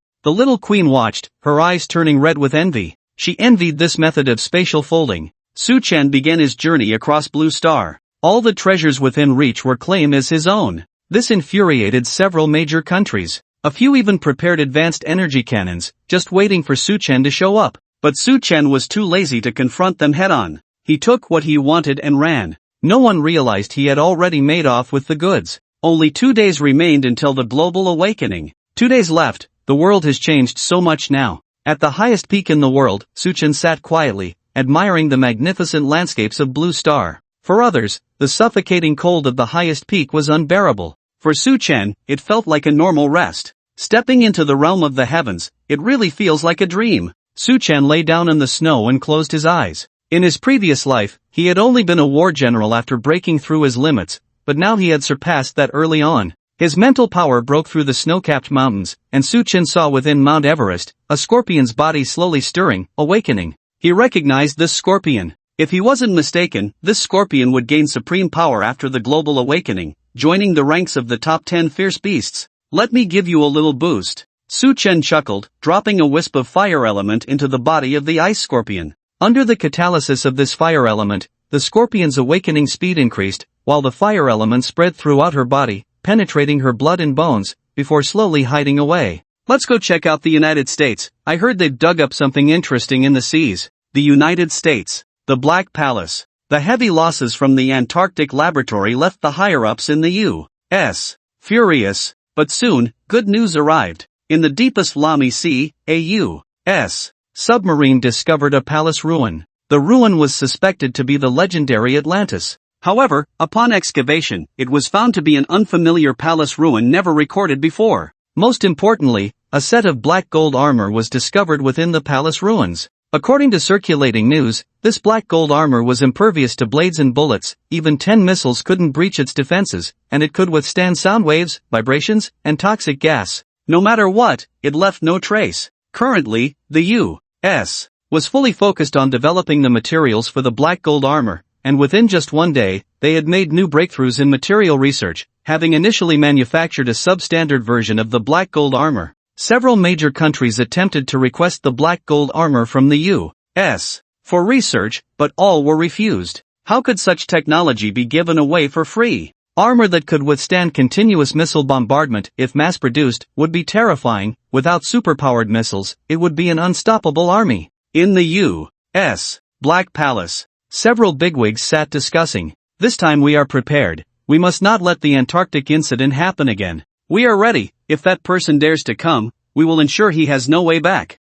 The little queen watched, her eyes turning red with envy. She envied this method of spatial folding. Su Chen began his journey across Blue Star. All the treasures within reach were claimed as his own. This infuriated several major countries. A few even prepared advanced energy cannons, just waiting for Su Chen to show up. But Su Chen was too lazy to confront them head-on. He took what he wanted and ran. No one realized he had already made off with the goods. Only 2 days remained until the global awakening. 2 days left. The world has changed so much now. At the highest peak in the world, Su Chen sat quietly, admiring the magnificent landscapes of Blue Star. For others, the suffocating cold of the highest peak was unbearable. For Su Chen, it felt like a normal rest. Stepping into the realm of the heavens, it really feels like a dream. Su Chen lay down in the snow and closed his eyes. In his previous life, he had only been a war general after breaking through his limits, but now he had surpassed that early on. His mental power broke through the snow-capped mountains, and Su Chen saw within Mount Everest, a scorpion's body slowly stirring, awakening. He recognized this scorpion. If he wasn't mistaken, this scorpion would gain supreme power after the global awakening, joining the ranks of the top 10 fierce beasts. "Let me give you a little boost." Su Chen chuckled, dropping a wisp of fire element into the body of the ice scorpion. Under the catalysis of this fire element, the scorpion's awakening speed increased, while the fire element spread throughout her body, penetrating her blood and bones, before slowly hiding away. "Let's go check out the United States. I heard they've dug up something interesting in the seas." The United States. The Black Palace. The heavy losses from the Antarctic laboratory left the higher-ups in the U.S. furious. But soon, good news arrived. In the deepest Lamy Sea, a U.S. submarine discovered a palace ruin. The ruin was suspected to be the legendary Atlantis. However, upon excavation, it was found to be an unfamiliar palace ruin never recorded before. Most importantly, a set of black gold armor was discovered within the palace ruins. According to circulating news, this black gold armor was impervious to blades and bullets, even 10 missiles couldn't breach its defenses, and it could withstand sound waves, vibrations, and toxic gas. No matter what, it left no trace. Currently, the U.S. was fully focused on developing the materials for the black gold armor, and within just 1 day, they had made new breakthroughs in material research, having initially manufactured a substandard version of the black gold armor. Several major countries attempted to request the black gold armor from the U.S. for research, but all were refused. How could such technology be given away for free? Armor that could withstand continuous missile bombardment, if mass-produced, would be terrifying. Without superpowered missiles, it would be an unstoppable army. In the U.S. Black Palace, several bigwigs sat discussing. "This time we are prepared. We must not let the Antarctic incident happen again. We are ready. If that person dares to come, we will ensure he has no way back.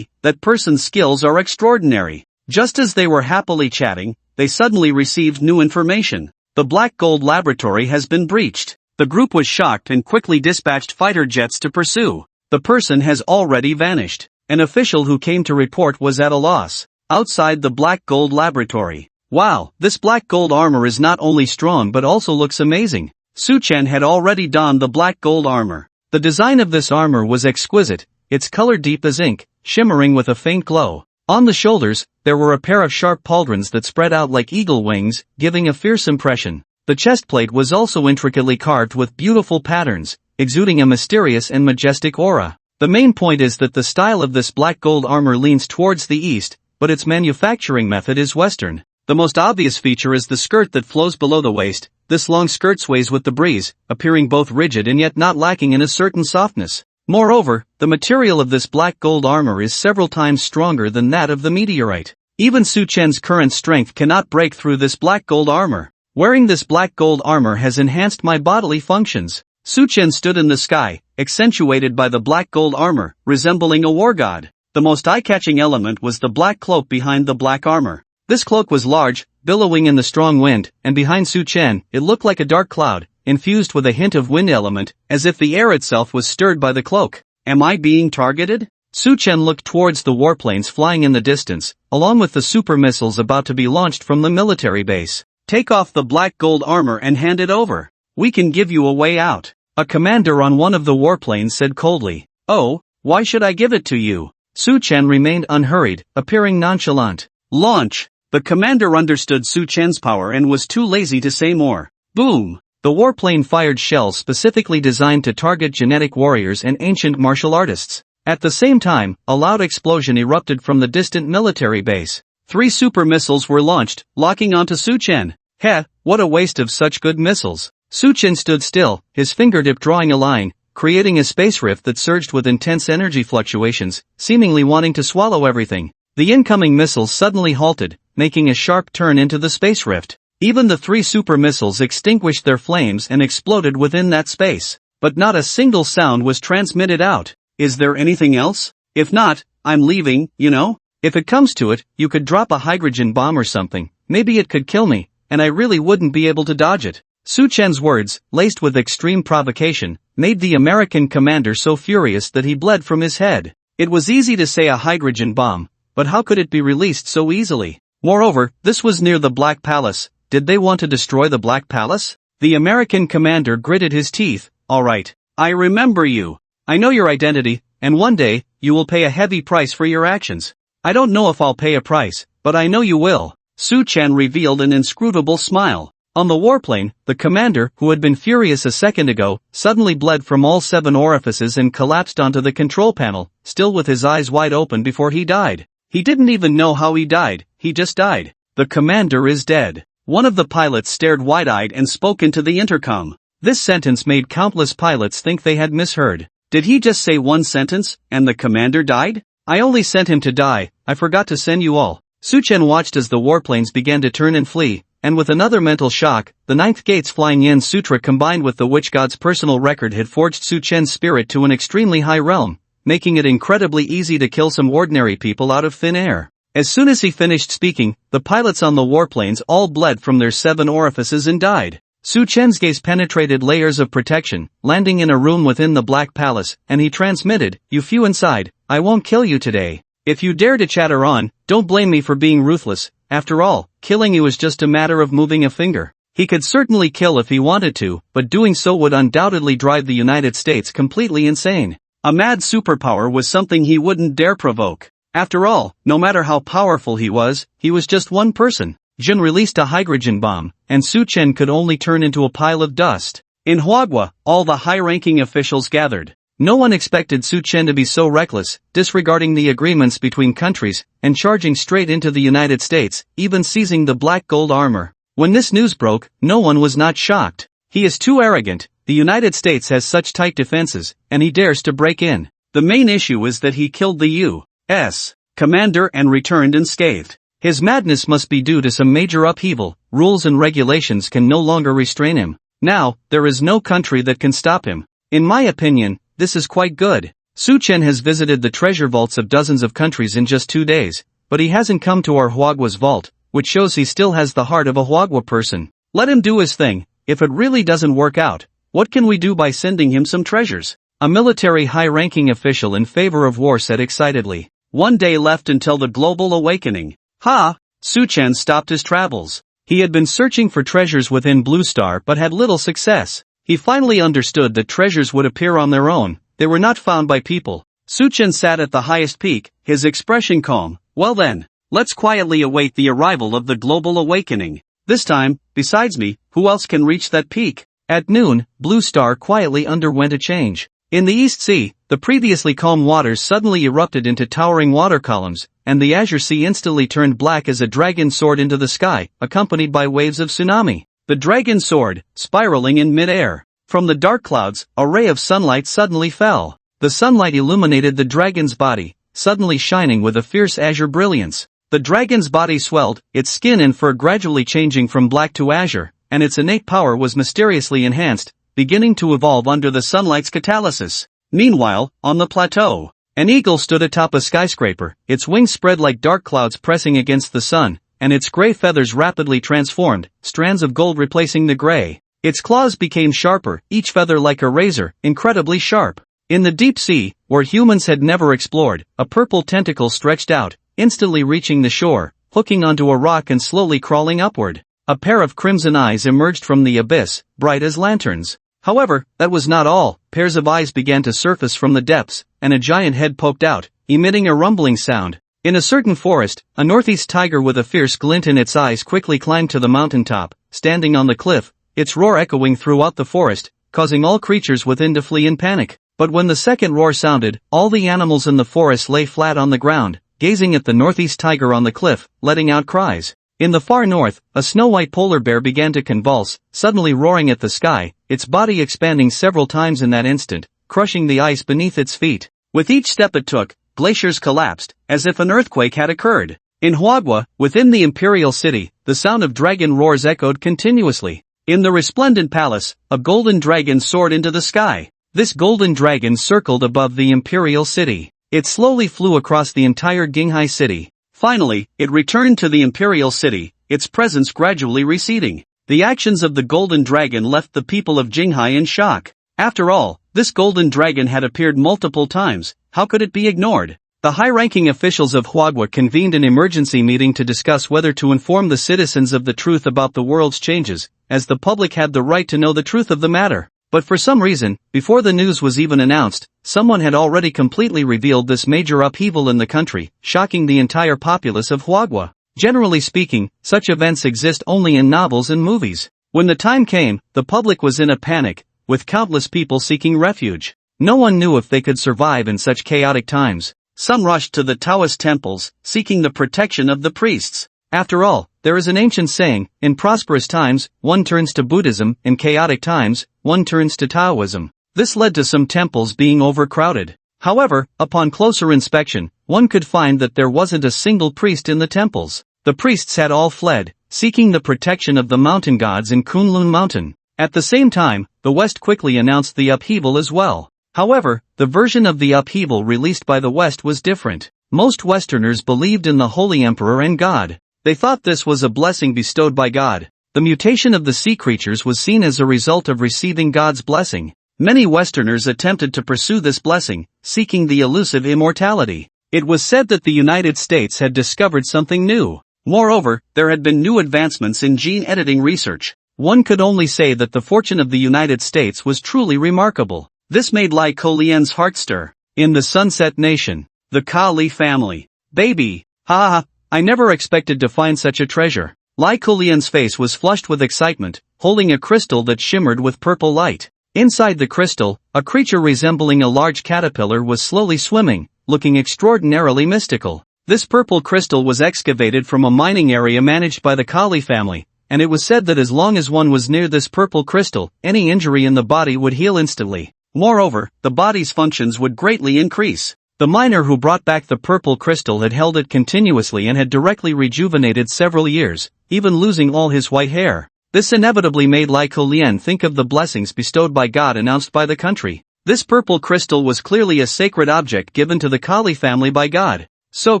That person's skills are extraordinary." Just as they were happily chatting, they suddenly received new information. The Black Gold Laboratory has been breached. The group was shocked and quickly dispatched fighter jets to pursue. The person has already vanished. An official who came to report was at a loss. Outside the Black Gold Laboratory. "Wow, this black gold armor is not only strong but also looks amazing." Su Chen had already donned the black gold armor. The design of this armor was exquisite, its color deep as ink, shimmering with a faint glow. On the shoulders, there were a pair of sharp pauldrons that spread out like eagle wings, giving a fierce impression. The chestplate was also intricately carved with beautiful patterns, exuding a mysterious and majestic aura. The main point is that the style of this black gold armor leans towards the east, but its manufacturing method is western. The most obvious feature is the skirt that flows below the waist. This long skirt sways with the breeze, appearing both rigid and yet not lacking in a certain softness. Moreover, the material of this black gold armor is several times stronger than that of the meteorite. Even Su Chen's current strength cannot break through this black gold armor. Wearing this black gold armor has enhanced my bodily functions. Su Chen stood in the sky, accentuated by the black gold armor, resembling a war god. The most eye-catching element was the black cloak behind the black armor. This cloak was large, billowing in the strong wind, and behind Su Chen, it looked like a dark cloud, infused with a hint of wind element, as if the air itself was stirred by the cloak. Am I being targeted? Su Chen looked towards the warplanes flying in the distance, along with the super missiles about to be launched from the military base. Take off the black gold armor and hand it over. We can give you a way out. A commander on one of the warplanes said coldly. Oh, why should I give it to you? Su Chen remained unhurried, appearing nonchalant. Launch! The commander understood Su Chen's power and was too lazy to say more. Boom! The warplane fired shells specifically designed to target genetic warriors and ancient martial artists. At the same time, a loud explosion erupted from the distant military base. 3 super missiles were launched, locking onto Su Chen. Heh, what a waste of such good missiles. Su Chen stood still, his fingertip drawing a line, creating a space rift that surged with intense energy fluctuations, seemingly wanting to swallow everything. The incoming missiles suddenly halted, making a sharp turn into the space rift. Even the 3 super missiles extinguished their flames and exploded within that space. But not a single sound was transmitted out. Is there anything else? If not, I'm leaving, you know? If it comes to it, you could drop a hydrogen bomb or something. Maybe it could kill me, and I really wouldn't be able to dodge it. Su Chen's words, laced with extreme provocation, made the American commander so furious that he bled from his head. It was easy to say a hydrogen bomb, but how could it be released so easily? Moreover, this was near the Black Palace. Did they want to destroy the Black Palace? The American commander gritted his teeth. All right, I remember you. I know your identity, and one day, you will pay a heavy price for your actions. I don't know if I'll pay a price, but I know you will. Su Chen revealed an inscrutable smile. On the warplane, the commander, who had been furious a second ago, suddenly bled from all 7 orifices and collapsed onto the control panel, still with his eyes wide open before he died. He didn't even know how he died, he just died. The commander is dead. One of the pilots stared wide-eyed and spoke into the intercom. This sentence made countless pilots think they had misheard. Did he just say one sentence, and the commander died? I only sent him to die, I forgot to send you all. Su Chen watched as the warplanes began to turn and flee, and with another mental shock, the 9th gate's flying yin sutra combined with the witch god's personal record had forged Su Chen's spirit to an extremely high realm, making it incredibly easy to kill some ordinary people out of thin air. As soon as he finished speaking, the pilots on the warplanes all bled from their 7 orifices and died. Su Chen's gaze penetrated layers of protection, landing in a room within the Black Palace, and he transmitted, "You few inside, I won't kill you today. If you dare to chatter on, don't blame me for being ruthless. After all, killing you is just a matter of moving a finger." He could certainly kill if he wanted to, but doing so would undoubtedly drive the United States completely insane. A mad superpower was something he wouldn't dare provoke. After all, no matter how powerful he was just one person. Jun released a hydrogen bomb, and Su Chen could only turn into a pile of dust. In Huagua, all the high-ranking officials gathered. No one expected Su Chen to be so reckless, disregarding the agreements between countries, and charging straight into the United States, even seizing the black gold armor. When this news broke, no one was not shocked. He is too arrogant, the United States has such tight defenses, and he dares to break in. The main issue is that he killed the U.S. commander and returned unscathed. His madness must be due to some major upheaval. Rules and regulations can no longer restrain him. Now, there is no country that can stop him. In my opinion, this is quite good. Su Chen has visited the treasure vaults of dozens of countries in just 2 days, but he hasn't come to our Huagua's vault, which shows he still has the heart of a Huagua person. Let him do his thing. If it really doesn't work out, what can we do by sending him some treasures? A military high-ranking official in favor of war said excitedly. 1 day left until the global awakening. Ha! Su Chen stopped his travels. He had been searching for treasures within Blue Star but had little success. He finally understood that treasures would appear on their own. They were not found by people. Suchen sat at the highest peak, his expression calm. Well then, let's quietly await the arrival of the global awakening. This time, besides me, who else can reach that peak? At noon, Blue Star quietly underwent a change. In the East Sea, the previously calm waters suddenly erupted into towering water columns, and the Azure Sea instantly turned black as a dragon soared into the sky, accompanied by waves of tsunami. The dragon soared, spiraling in mid-air. From the dark clouds, a ray of sunlight suddenly fell. The sunlight illuminated the dragon's body, suddenly shining with a fierce azure brilliance. The dragon's body swelled, its skin and fur gradually changing from black to azure, and its innate power was mysteriously enhanced, beginning to evolve under the sunlight's catalysis. Meanwhile, on the plateau, an eagle stood atop a skyscraper, its wings spread like dark clouds pressing against the sun, and its gray feathers rapidly transformed, strands of gold replacing the gray. Its claws became sharper, each feather like a razor, incredibly sharp. In the deep sea, where humans had never explored, a purple tentacle stretched out, instantly reaching the shore, hooking onto a rock and slowly crawling upward. A pair of crimson eyes emerged from the abyss, bright as lanterns. However, that was not all. Pairs of eyes began to surface from the depths, and a giant head poked out, emitting a rumbling sound. In a certain forest, a northeast tiger with a fierce glint in its eyes quickly climbed to the mountaintop, standing on the cliff, its roar echoing throughout the forest, causing all creatures within to flee in panic. But when the second roar sounded, all the animals in the forest lay flat on the ground, gazing at the northeast tiger on the cliff, letting out cries. In the far north, a snow-white polar bear began to convulse, suddenly roaring at the sky, its body expanding several times in that instant, crushing the ice beneath its feet. With each step it took, glaciers collapsed, as if an earthquake had occurred. In Huagua, within the imperial city, the sound of dragon roars echoed continuously. In the resplendent palace, a golden dragon soared into the sky. This golden dragon circled above the imperial city. It slowly flew across the entire Qinghai city. Finally, it returned to the imperial city, its presence gradually receding. The actions of the golden dragon left the people of Qinghai in shock. After all, this golden dragon had appeared multiple times, how could it be ignored? The high-ranking officials of Huagua convened an emergency meeting to discuss whether to inform the citizens of the truth about the world's changes, as the public had the right to know the truth of the matter. But for some reason, before the news was even announced, someone had already completely revealed this major upheaval in the country, shocking the entire populace of Huagua. Generally speaking, such events exist only in novels and movies. When the time came, the public was in a panic, with countless people seeking refuge. No one knew if they could survive in such chaotic times. Some rushed to the Taoist temples, seeking the protection of the priests. After all, there is an ancient saying, in prosperous times, one turns to Buddhism, in chaotic times, one turns to Taoism. This led to some temples being overcrowded. However, upon closer inspection, one could find that there wasn't a single priest in the temples. The priests had all fled, seeking the protection of the mountain gods in Kunlun mountain. At the same time, the West quickly announced the upheaval as well. However, the version of the upheaval released by the West was different. Most Westerners believed in the Holy Emperor and God. They thought this was a blessing bestowed by God. The mutation of the sea creatures was seen as a result of receiving God's blessing. Many Westerners attempted to pursue this blessing, seeking the elusive immortality. It was said that the United States had discovered something new. Moreover, there had been new advancements in gene editing research. One could only say that the fortune of the United States was truly remarkable. This made Lai Kolien's heart stir. In the Sunset Nation, the Kylie family. Baby, ha ha, I never expected to find such a treasure. Lai Kolien's face was flushed with excitement, holding a crystal that shimmered with purple light. Inside the crystal, a creature resembling a large caterpillar was slowly swimming, looking extraordinarily mystical. This purple crystal was excavated from a mining area managed by the Kylie family, and it was said that as long as one was near this purple crystal, any injury in the body would heal instantly. Moreover, the body's functions would greatly increase. The miner who brought back the purple crystal had held it continuously and had directly rejuvenated several years, even losing all his white hair. This inevitably made Lai Kolien think of the blessings bestowed by God announced by the country. This purple crystal was clearly a sacred object given to the Kylie family by God. So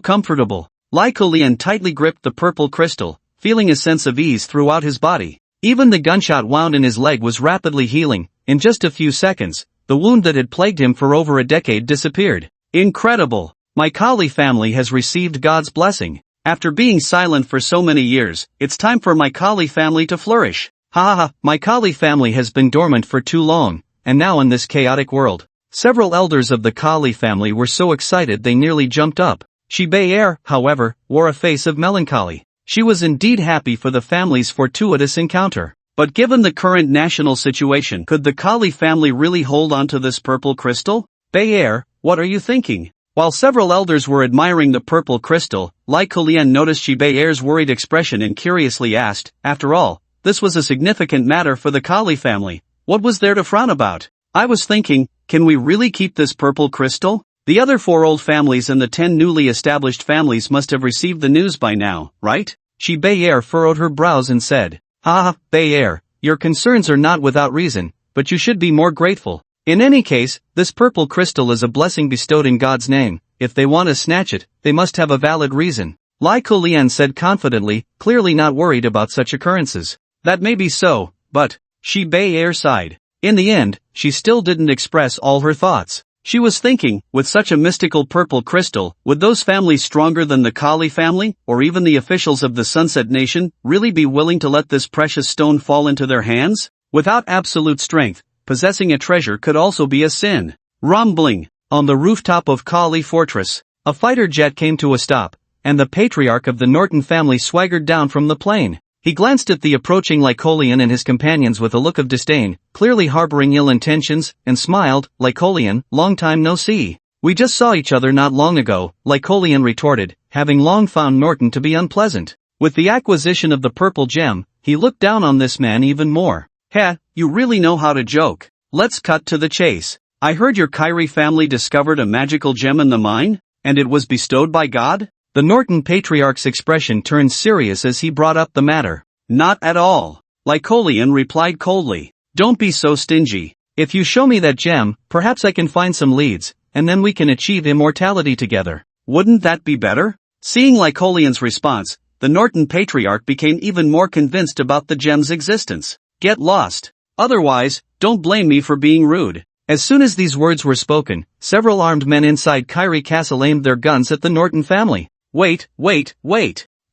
comfortable. Lai Kolien tightly gripped the purple crystal, feeling a sense of ease throughout his body. Even the gunshot wound in his leg was rapidly healing. In just a few seconds, the wound that had plagued him for over a decade disappeared. Incredible! My Kylie family has received God's blessing. After being silent for so many years, it's time for my Kylie family to flourish. Ha ha ha, my Kylie family has been dormant for too long, and now in this chaotic world, Several elders of the Kylie family were so excited they nearly jumped up. Shibei, however, wore a face of melancholy. She was indeed happy for the family's fortuitous encounter. But given the current national situation, could the Kylie family really hold on to this purple crystal? Bayer, what are you thinking? While several elders were admiring the purple crystal, Lai Kulian noticed Shibeier's worried expression and curiously asked, after all, this was a significant matter for the Kylie family. What was there to frown about? I was thinking, can we really keep this purple crystal? The other 4 old families and the 10 newly established families must have received the news by now, right? Shibeier furrowed her brows and said, Bayer, your concerns are not without reason, but you should be more grateful. In any case, this purple crystal is a blessing bestowed in God's name. If they want to snatch it, they must have a valid reason. Lai Kulian said confidently, clearly not worried about such occurrences. That may be so, but, Shibei sighed. In the end, she still didn't express all her thoughts. She was thinking, with such a mystical purple crystal, would those families stronger than the Kylie family, or even the officials of the Sunset Nation, really be willing to let this precious stone fall into their hands? Without absolute strength, possessing a treasure could also be a sin. Rumbling. On the rooftop of Kylie Fortress, a fighter jet came to a stop, and the patriarch of the Norton family swaggered down from the plane. He glanced at the approaching Lycolian and his companions with a look of disdain, clearly harboring ill intentions, and smiled. Lycolian, long time no see. We just saw each other not long ago, Lycolian retorted, having long found Norton to be unpleasant. With the acquisition of the purple gem, he looked down on this man even more. Heh, you really know how to joke. Let's cut to the chase. I heard your Kyrie family discovered a magical gem in the mine, and it was bestowed by God? The Norton patriarch's expression turned serious as he brought up the matter. Not at all. Lycolian replied coldly. Don't be so stingy. If you show me that gem, perhaps I can find some leads, and then we can achieve immortality together. Wouldn't that be better? Seeing Lycolian's response, the Norton patriarch became even more convinced about the gem's existence. Get lost. Otherwise, don't blame me for being rude. As soon as these words were spoken, several armed men inside Kyrie Castle aimed their guns at the Norton family. Wait.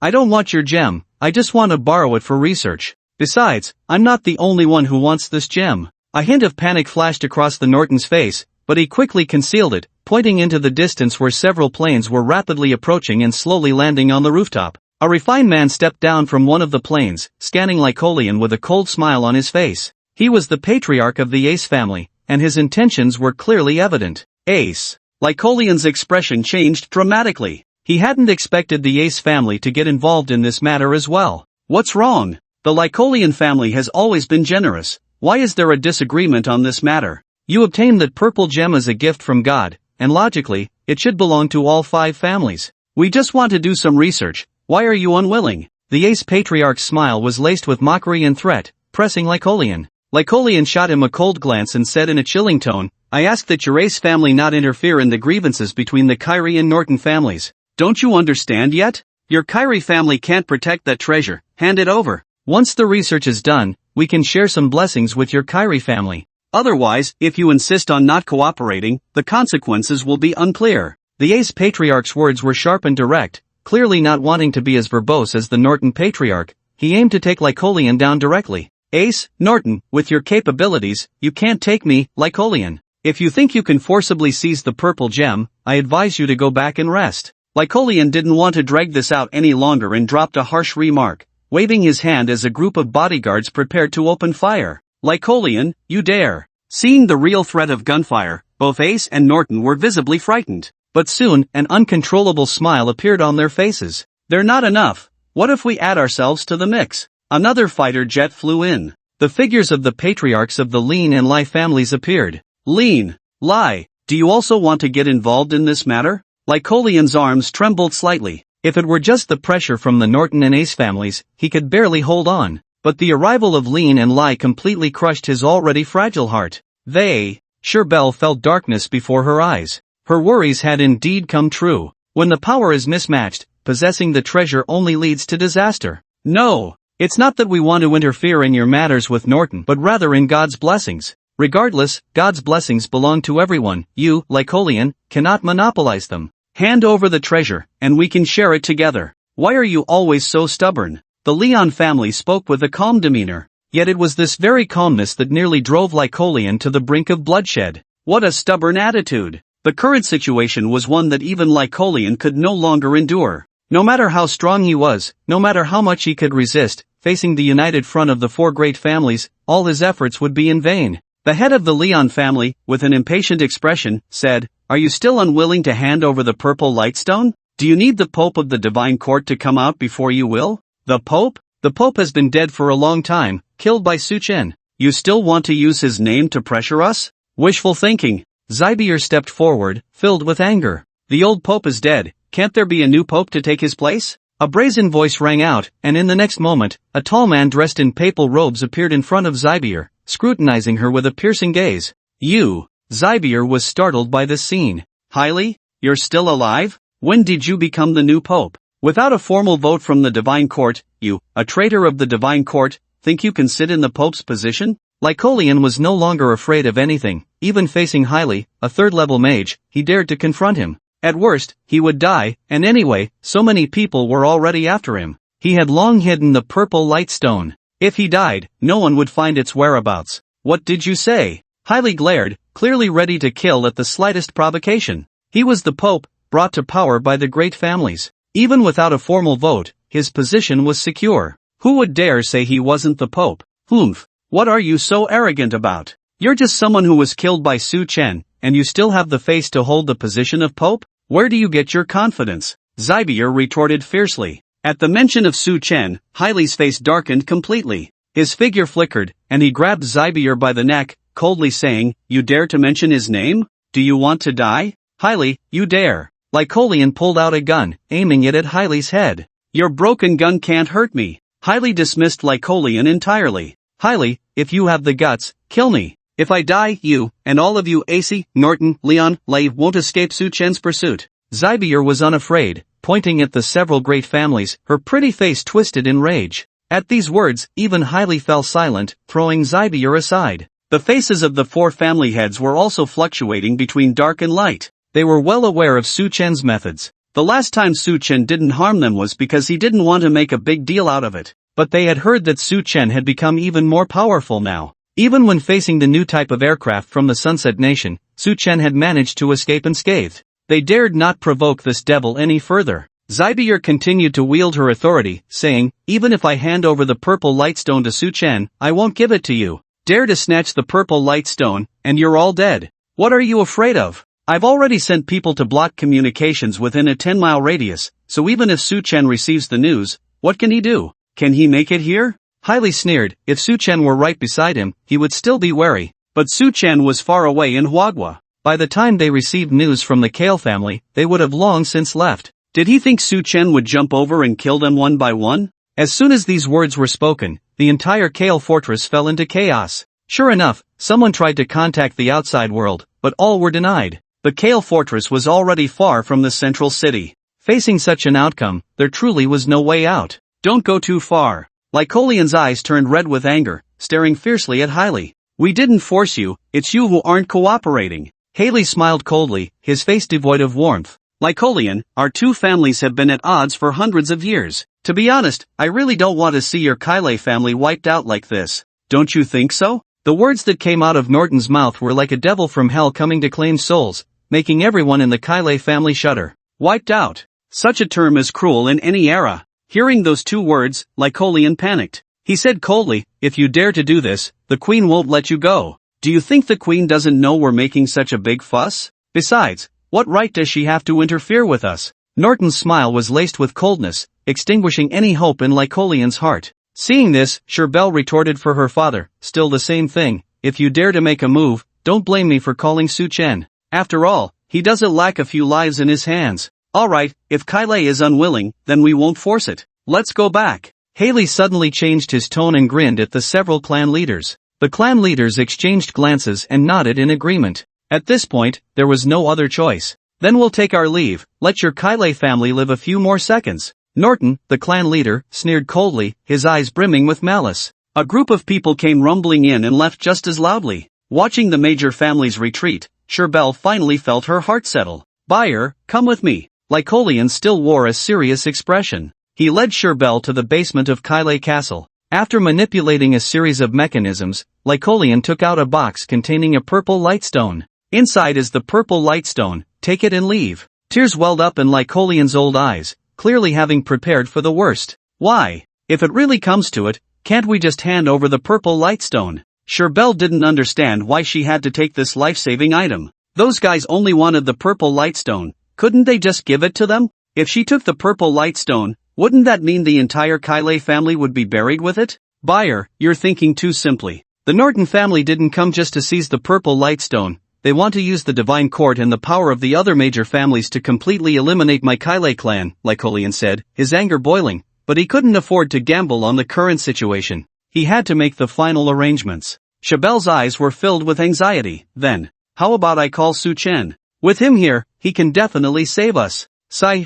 I don't want your gem, I just want to borrow it for research. Besides, I'm not the only one who wants this gem. A hint of panic flashed across the Norton's face, but he quickly concealed it, pointing into the distance where several planes were rapidly approaching and slowly landing on the rooftop. A refined man stepped down from one of the planes, scanning Lycolian with a cold smile on his face. He was the patriarch of the Ace family, and his intentions were clearly evident. Ace. Lycolian's expression changed dramatically. He hadn't expected the Ace family to get involved in this matter as well. What's wrong? The Lycolian family has always been generous. Why is there a disagreement on this matter? You obtained that purple gem as a gift from God, and logically, it should belong to all 5 families. We just want to do some research. Why are you unwilling? The Ace patriarch's smile was laced with mockery and threat, pressing Lycolian. Lycolian shot him a cold glance and said in a chilling tone, I ask that your Ace family not interfere in the grievances between the Kyrie and Norton families. Don't you understand yet? Your Kyrie family can't protect that treasure. Hand it over. Once the research is done, we can share some blessings with your Kyrie family. Otherwise, if you insist on not cooperating, the consequences will be unclear. The Ace patriarch's words were sharp and direct, clearly not wanting to be as verbose as the Norton patriarch. He aimed to take Lycolian down directly. Ace, Norton, with your capabilities, you can't take me, Lycolian. If you think you can forcibly seize the purple gem, I advise you to go back and rest. Lycolian didn't want to drag this out any longer and dropped a harsh remark, waving his hand as a group of bodyguards prepared to open fire. Lycolian, you dare. Seeing the real threat of gunfire, both Ace and Norton were visibly frightened. But soon, an uncontrollable smile appeared on their faces. They're not enough. What if we add ourselves to the mix? Another fighter jet flew in. The figures of the patriarchs of the Lin and Lai families appeared. Lin, Lai, do you also want to get involved in this matter? Lycolian's arms trembled slightly. If it were just the pressure from the Norton and Ace families, he could barely hold on. But the arrival of Lin and Lai completely crushed his already fragile heart. Sherbelle felt darkness before her eyes. Her worries had indeed come true. When the power is mismatched, possessing the treasure only leads to disaster. No, it's not that we want to interfere in your matters with Norton, but rather in God's blessings. Regardless, God's blessings belong to everyone. You, Lycolian, cannot monopolize them. Hand over the treasure, and we can share it together. Why are you always so stubborn? The Leon family spoke with a calm demeanor. Yet it was this very calmness that nearly drove Lycolian to the brink of bloodshed. What a stubborn attitude. The current situation was one that even Lycolian could no longer endure. No matter how strong he was, no matter how much he could resist, facing the united front of the four great families, all his efforts would be in vain. The head of the Leon family, with an impatient expression, said, "Are you still unwilling to hand over the purple lightstone? Do you need the Pope of the Divine Court to come out before you will?" "The Pope? The Pope has been dead for a long time, killed by Su Chen. You still want to use his name to pressure us?" Wishful thinking. Zybier stepped forward, filled with anger. "The old Pope is dead, can't there be a new Pope to take his place?" A brazen voice rang out, and in the next moment, a tall man dressed in papal robes appeared in front of Zybier, scrutinizing her with a piercing gaze. "You?" Zybier was startled by this scene. "Kylie, you're still alive? When did you become the new Pope? Without a formal vote from the Divine Court, you, a traitor of the Divine Court, think you can sit in the Pope's position?" Lycolian was no longer afraid of anything, even facing Kylie, a third-level mage, he dared to confront him. At worst, he would die, and anyway, so many people were already after him. He had long hidden the purple lightstone. If he died, no one would find its whereabouts. "What did you say?" Kylie glared, clearly ready to kill at the slightest provocation. He was the Pope, brought to power by the great families. Even without a formal vote, his position was secure. Who would dare say he wasn't the Pope? "Humph, what are you so arrogant about? You're just someone who was killed by Su Chen, and you still have the face to hold the position of Pope? Where do you get your confidence?" Zybier retorted fiercely. At the mention of Su Chen, Kylie's face darkened completely. His figure flickered, and he grabbed Zybier by the neck, coldly saying, "You dare to mention his name? Do you want to die? Kylie, you dare." Lycolian pulled out a gun, aiming it at Kylie's head. "Your broken gun can't hurt me." Kylie dismissed Lycolian entirely. "Kylie, if you have the guts, kill me. If I die, you, and all of you AC, Norton, Leon, Lave won't escape Su Chen's pursuit." Zybier was unafraid, pointing at the several great families, her pretty face twisted in rage. At these words, even Kylie fell silent, throwing Zybier aside. The faces of the four family heads were also fluctuating between dark and light. They were well aware of Su Chen's methods. The last time Su Chen didn't harm them was because he didn't want to make a big deal out of it. But they had heard that Su Chen had become even more powerful now. Even when facing the new type of aircraft from the Sunset Nation, Su Chen had managed to escape unscathed. They dared not provoke this devil any further. Zybier continued to wield her authority, saying, "Even if I hand over the purple lightstone to Su Chen, I won't give it to you. Dare to snatch the purple lightstone, and you're all dead. What are you afraid of? I've already sent people to block communications within a 10-mile radius, so even if Su Chen receives the news, what can he do? Can he make it here?" Kylie sneered. If Su Chen were right beside him, he would still be wary. But Su Chen was far away in Huagua. By the time they received news from the Kale family, they would have long since left. Did he think Su Chen would jump over and kill them one by one? As soon as these words were spoken, the entire Kale fortress fell into chaos. Sure enough, someone tried to contact the outside world, but all were denied. The Kale fortress was already far from the central city. Facing such an outcome, there truly was no way out. "Don't go too far." Lycolian's eyes turned red with anger, staring fiercely at Kylie. "We didn't force you, it's you who aren't cooperating." Haley smiled coldly, his face devoid of warmth. "Lycolian, our two families have been at odds for hundreds of years. To be honest, I really don't want to see your Kylie family wiped out like this. Don't you think so?" The words that came out of Norton's mouth were like a devil from hell coming to claim souls, making everyone in the Kylie family shudder. Wiped out. Such a term is cruel in any era. Hearing those two words, Lycolian panicked. He said coldly, "If you dare to do this, the queen won't let you go. Do you think the queen doesn't know we're making such a big fuss? Besides, what right does she have to interfere with us?" Norton's smile was laced with coldness, extinguishing any hope in Lycolian's heart. Seeing this, Sherbel retorted for her father, "Still the same thing, if you dare to make a move, don't blame me for calling Su Chen. After all, he doesn't lack a few lives in his hands. Alright, if Kylie is unwilling, then we won't force it. Let's go back." Haley suddenly changed his tone and grinned at the several clan leaders. The clan leaders exchanged glances and nodded in agreement. At this point, there was no other choice. "Then we'll take our leave, let your Kylie family live a few more seconds." Norton, the clan leader, sneered coldly, his eyes brimming with malice. A group of people came rumbling in and left just as loudly. Watching the major families retreat, Sherbel finally felt her heart settle. "Buyer, come with me." Lycolian still wore a serious expression. He led Sherbel to the basement of Kylie Castle. After manipulating a series of mechanisms, Lycolian took out a box containing a purple lightstone. Inside is the purple lightstone, take it and leave. Tears welled up in Lycolian's old eyes, clearly having prepared for the worst. Why? If it really comes to it, can't we just hand over the purple lightstone? Sherbel didn't understand why she had to take this life-saving item. Those guys only wanted the purple lightstone, couldn't they just give it to them? If she took the purple lightstone, wouldn't that mean the entire Kylie family would be buried with it? Buyer, you're thinking too simply. The Norton family didn't come just to seize the purple lightstone, they want to use the divine court and the power of the other major families to completely eliminate my Kylie clan, Lycolian said, his anger boiling, but he couldn't afford to gamble on the current situation. He had to make the final arrangements. Sherbel's eyes were filled with anxiety. Then, how about I call Su Chen? With him here, he can definitely save us.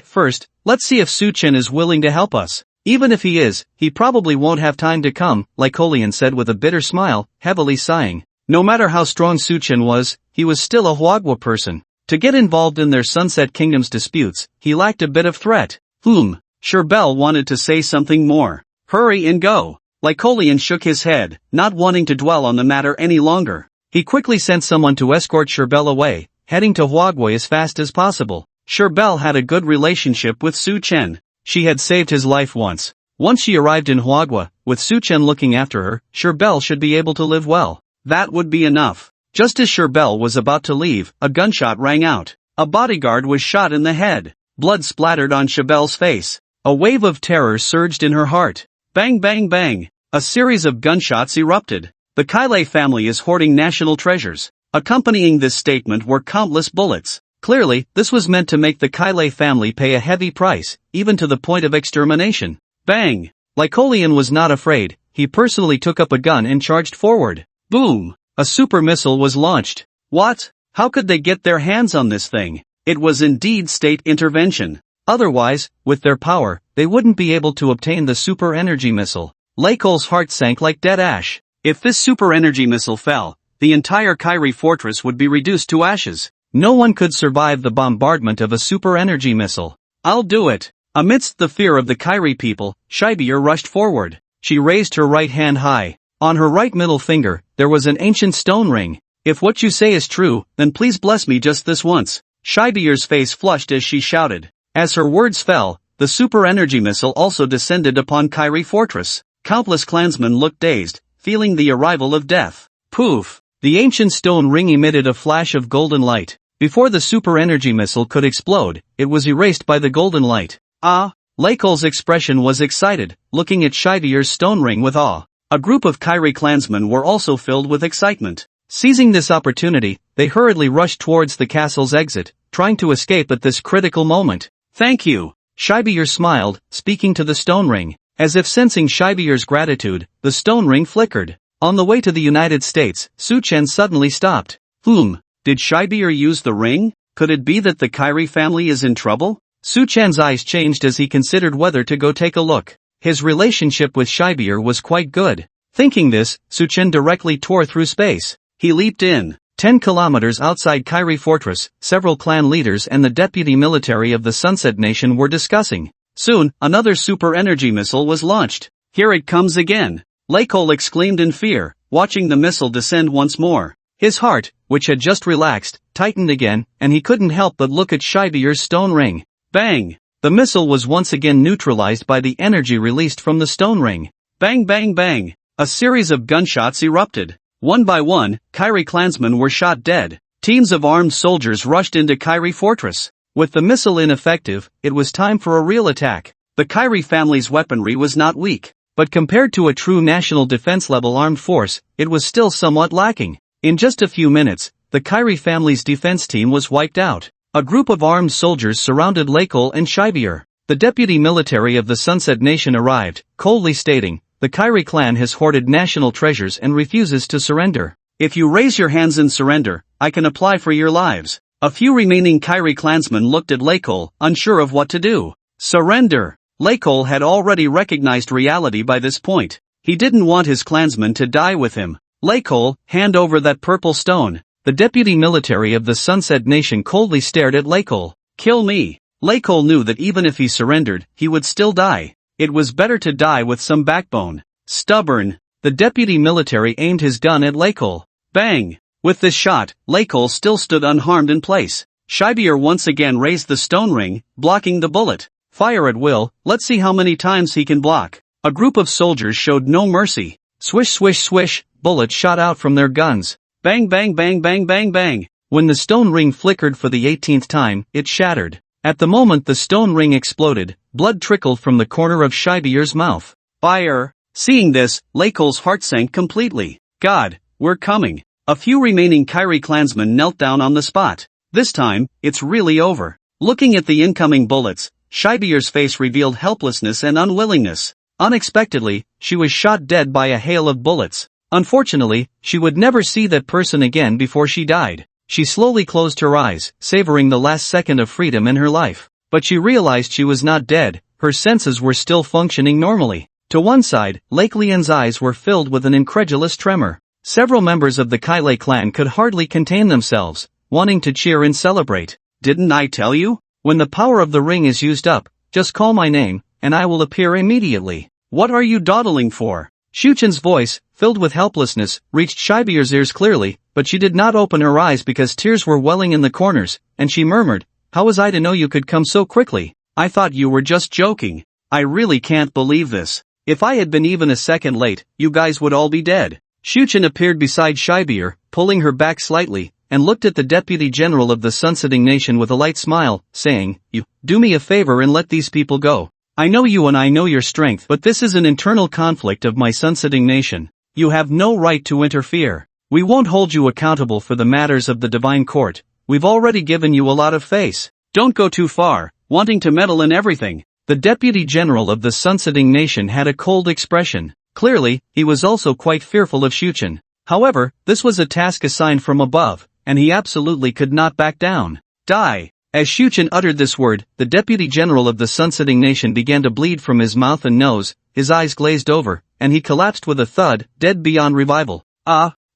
First, let's see if Su Chen is willing to help us. Even if he is, he probably won't have time to come, Lycolian said with a bitter smile, heavily sighing. No matter how strong Su Chen was, he was still a Huagua person. To get involved in their Sunset Kingdom's disputes, he lacked a bit of threat. Sherbel wanted to say something more. Hurry and go. Lycolian shook his head, not wanting to dwell on the matter any longer. He quickly sent someone to escort Sherbel away, heading to Huagua as fast as possible. Sherbel had a good relationship with Su Chen. She had saved his life once. Once she arrived in Huagua, with Su Chen looking after her, Sherbel should be able to live well. That would be enough. Just as Sherbel was about to leave, a gunshot rang out. A bodyguard was shot in the head. Blood splattered on Sherbel's face. A wave of terror surged in her heart. Bang bang bang. A series of gunshots erupted. The Kylie family is hoarding national treasures. Accompanying this statement were countless bullets. Clearly, this was meant to make the Kylie family pay a heavy price, even to the point of extermination. Bang! Lycolian was not afraid. He personally took up a gun and charged forward. Boom! A super missile was launched. What? How could they get their hands on this thing? It was indeed state intervention. Otherwise, with their power, they wouldn't be able to obtain the super energy missile. Lycol's heart sank like dead ash. If this super energy missile fell, the entire Kyrie fortress would be reduced to ashes. No one could survive the bombardment of a super energy missile. I'll do it. Amidst the fear of the Kyrie people, Shibier rushed forward. She raised her right hand high. On her right middle finger, there was an ancient stone ring. If what you say is true, then please bless me just this once. Shibier's face flushed as she shouted. As her words fell, the super energy missile also descended upon Kyrie fortress. Countless clansmen looked dazed, feeling the arrival of death. Poof! The ancient stone ring emitted a flash of golden light. Before the super energy missile could explode, it was erased by the golden light. Lycol's expression was excited, looking at Shibier's stone ring with awe. A group of Kyrie clansmen were also filled with excitement. Seizing this opportunity, they hurriedly rushed towards the castle's exit, trying to escape at this critical moment. Thank you. Shibier smiled, speaking to the stone ring. As if sensing Shibier's gratitude, the stone ring flickered. On the way to the United States, Su Chen suddenly stopped. Did Shibier use the ring? Could it be that the Kyrie family is in trouble? Su Chen's eyes changed as he considered whether to go take a look. His relationship with Shibier was quite good. Thinking this, Su Chen directly tore through space. He leaped in. 10 kilometers outside Kyrie fortress, several clan leaders and the deputy military of the Sunset Nation were discussing. Soon, another super energy missile was launched. Here it comes again. Lycol exclaimed in fear, watching the missile descend once more. His heart, which had just relaxed, tightened again, and he couldn't help but look at Shibier's stone ring. Bang! The missile was once again neutralized by the energy released from the stone ring. Bang bang bang! A series of gunshots erupted. One by one, Kyrie clansmen were shot dead. Teams of armed soldiers rushed into Kyrie fortress. With the missile ineffective, it was time for a real attack. The Kyrie family's weaponry was not weak, but compared to a true national defense-level armed force, it was still somewhat lacking. In just a few minutes, the Kyrie family's defense team was wiped out. A group of armed soldiers surrounded Lycol and Shibier. The deputy military of the Sunset Nation arrived, coldly stating, "The Kyrie clan has hoarded national treasures and refuses to surrender. If you raise your hands in surrender, I can apply for your lives." A few remaining Kyrie clansmen looked at Lycol, unsure of what to do. Surrender! Lycol had already recognized reality by this point. He didn't want his clansmen to die with him. Lycol, hand over that purple stone. The deputy military of the Sunset Nation coldly stared at Lycol. Kill me. Lycol knew that even if he surrendered, he would still die. It was better to die with some backbone. Stubborn. The deputy military aimed his gun at Lycol. Bang! With this shot, Lakol still stood unharmed in place. Shibier once again raised the stone ring, blocking the bullet. Fire at will, let's see how many times he can block. A group of soldiers showed no mercy. Swish swish swish, bullets shot out from their guns. Bang bang bang bang bang bang. When the stone ring flickered for the 18th time, it shattered. At the moment the stone ring exploded, blood trickled from the corner of Shibier's mouth. Fire! Seeing this, Lakol's heart sank completely. God, we're coming. A few remaining Kyrie clansmen knelt down on the spot. This time, it's really over. Looking at the incoming bullets, Shibier's face revealed helplessness and unwillingness. Unexpectedly, she was shot dead by a hail of bullets. Unfortunately, she would never see that person again before she died. She slowly closed her eyes, savoring the last second of freedom in her life. But she realized she was not dead, her senses were still functioning normally. To one side, Lake Lian's eyes were filled with an incredulous tremor. Several members of the Kylie clan could hardly contain themselves, wanting to cheer and celebrate. Didn't I tell you? When the power of the ring is used up, just call my name, and I will appear immediately. What are you dawdling for? Shuchen's voice, filled with helplessness, reached Shibier's ears clearly, but she did not open her eyes because tears were welling in the corners, and she murmured, "How was I to know you could come so quickly? I thought you were just joking. I really can't believe this. If I had been even a second late, you guys would all be dead." Shuchen appeared beside Shibier, pulling her back slightly, and looked at the deputy general of the sunsetting nation with a light smile, saying, "You, do me a favor and let these people go. I know you and I know your strength, but this is an internal conflict of my sunsetting nation. You have no right to interfere. We won't hold you accountable for the matters of the divine court. We've already given you a lot of face. Don't go too far, wanting to meddle in everything." The deputy general of the sunsetting nation had a cold expression. Clearly, he was also quite fearful of Shuchen. However, this was a task assigned from above, and he absolutely could not back down. Die! As Shuchen uttered this word, the deputy general of the sunsetting nation began to bleed from his mouth and nose, his eyes glazed over, and he collapsed with a thud, dead beyond revival.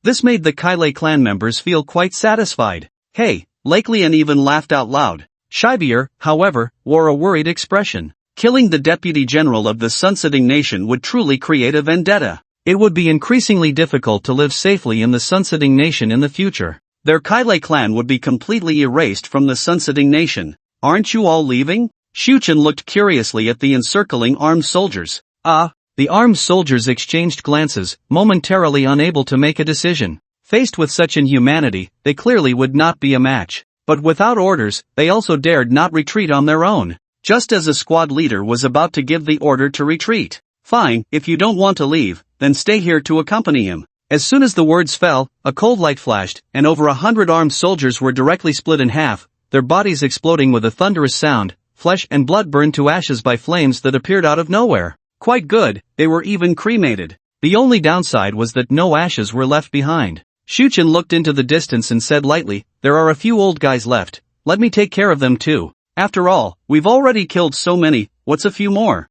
This made the Kylie clan members feel quite satisfied. Hey, Lake Lian even laughed out loud. Shibier, however, wore a worried expression. Killing the deputy general of the sunsetting nation would truly create a vendetta. It would be increasingly difficult to live safely in the sunsetting nation in the future. Their Kylie clan would be completely erased from the sunsetting nation. Aren't you all leaving? Shuchen looked curiously at the encircling armed soldiers. The armed soldiers exchanged glances, momentarily unable to make a decision. Faced with such inhumanity, they clearly would not be a match. But without orders, they also dared not retreat on their own. Just as a squad leader was about to give the order to retreat. Fine, if you don't want to leave, then stay here to accompany him. As soon as the words fell, a cold light flashed, and over 100 armed soldiers were directly split in half, their bodies exploding with a thunderous sound, flesh and blood burned to ashes by flames that appeared out of nowhere. Quite good, they were even cremated. The only downside was that no ashes were left behind. Shuchen looked into the distance and said lightly, "There are a few old guys left. Let me take care of them too. After all, we've already killed so many, what's a few more?"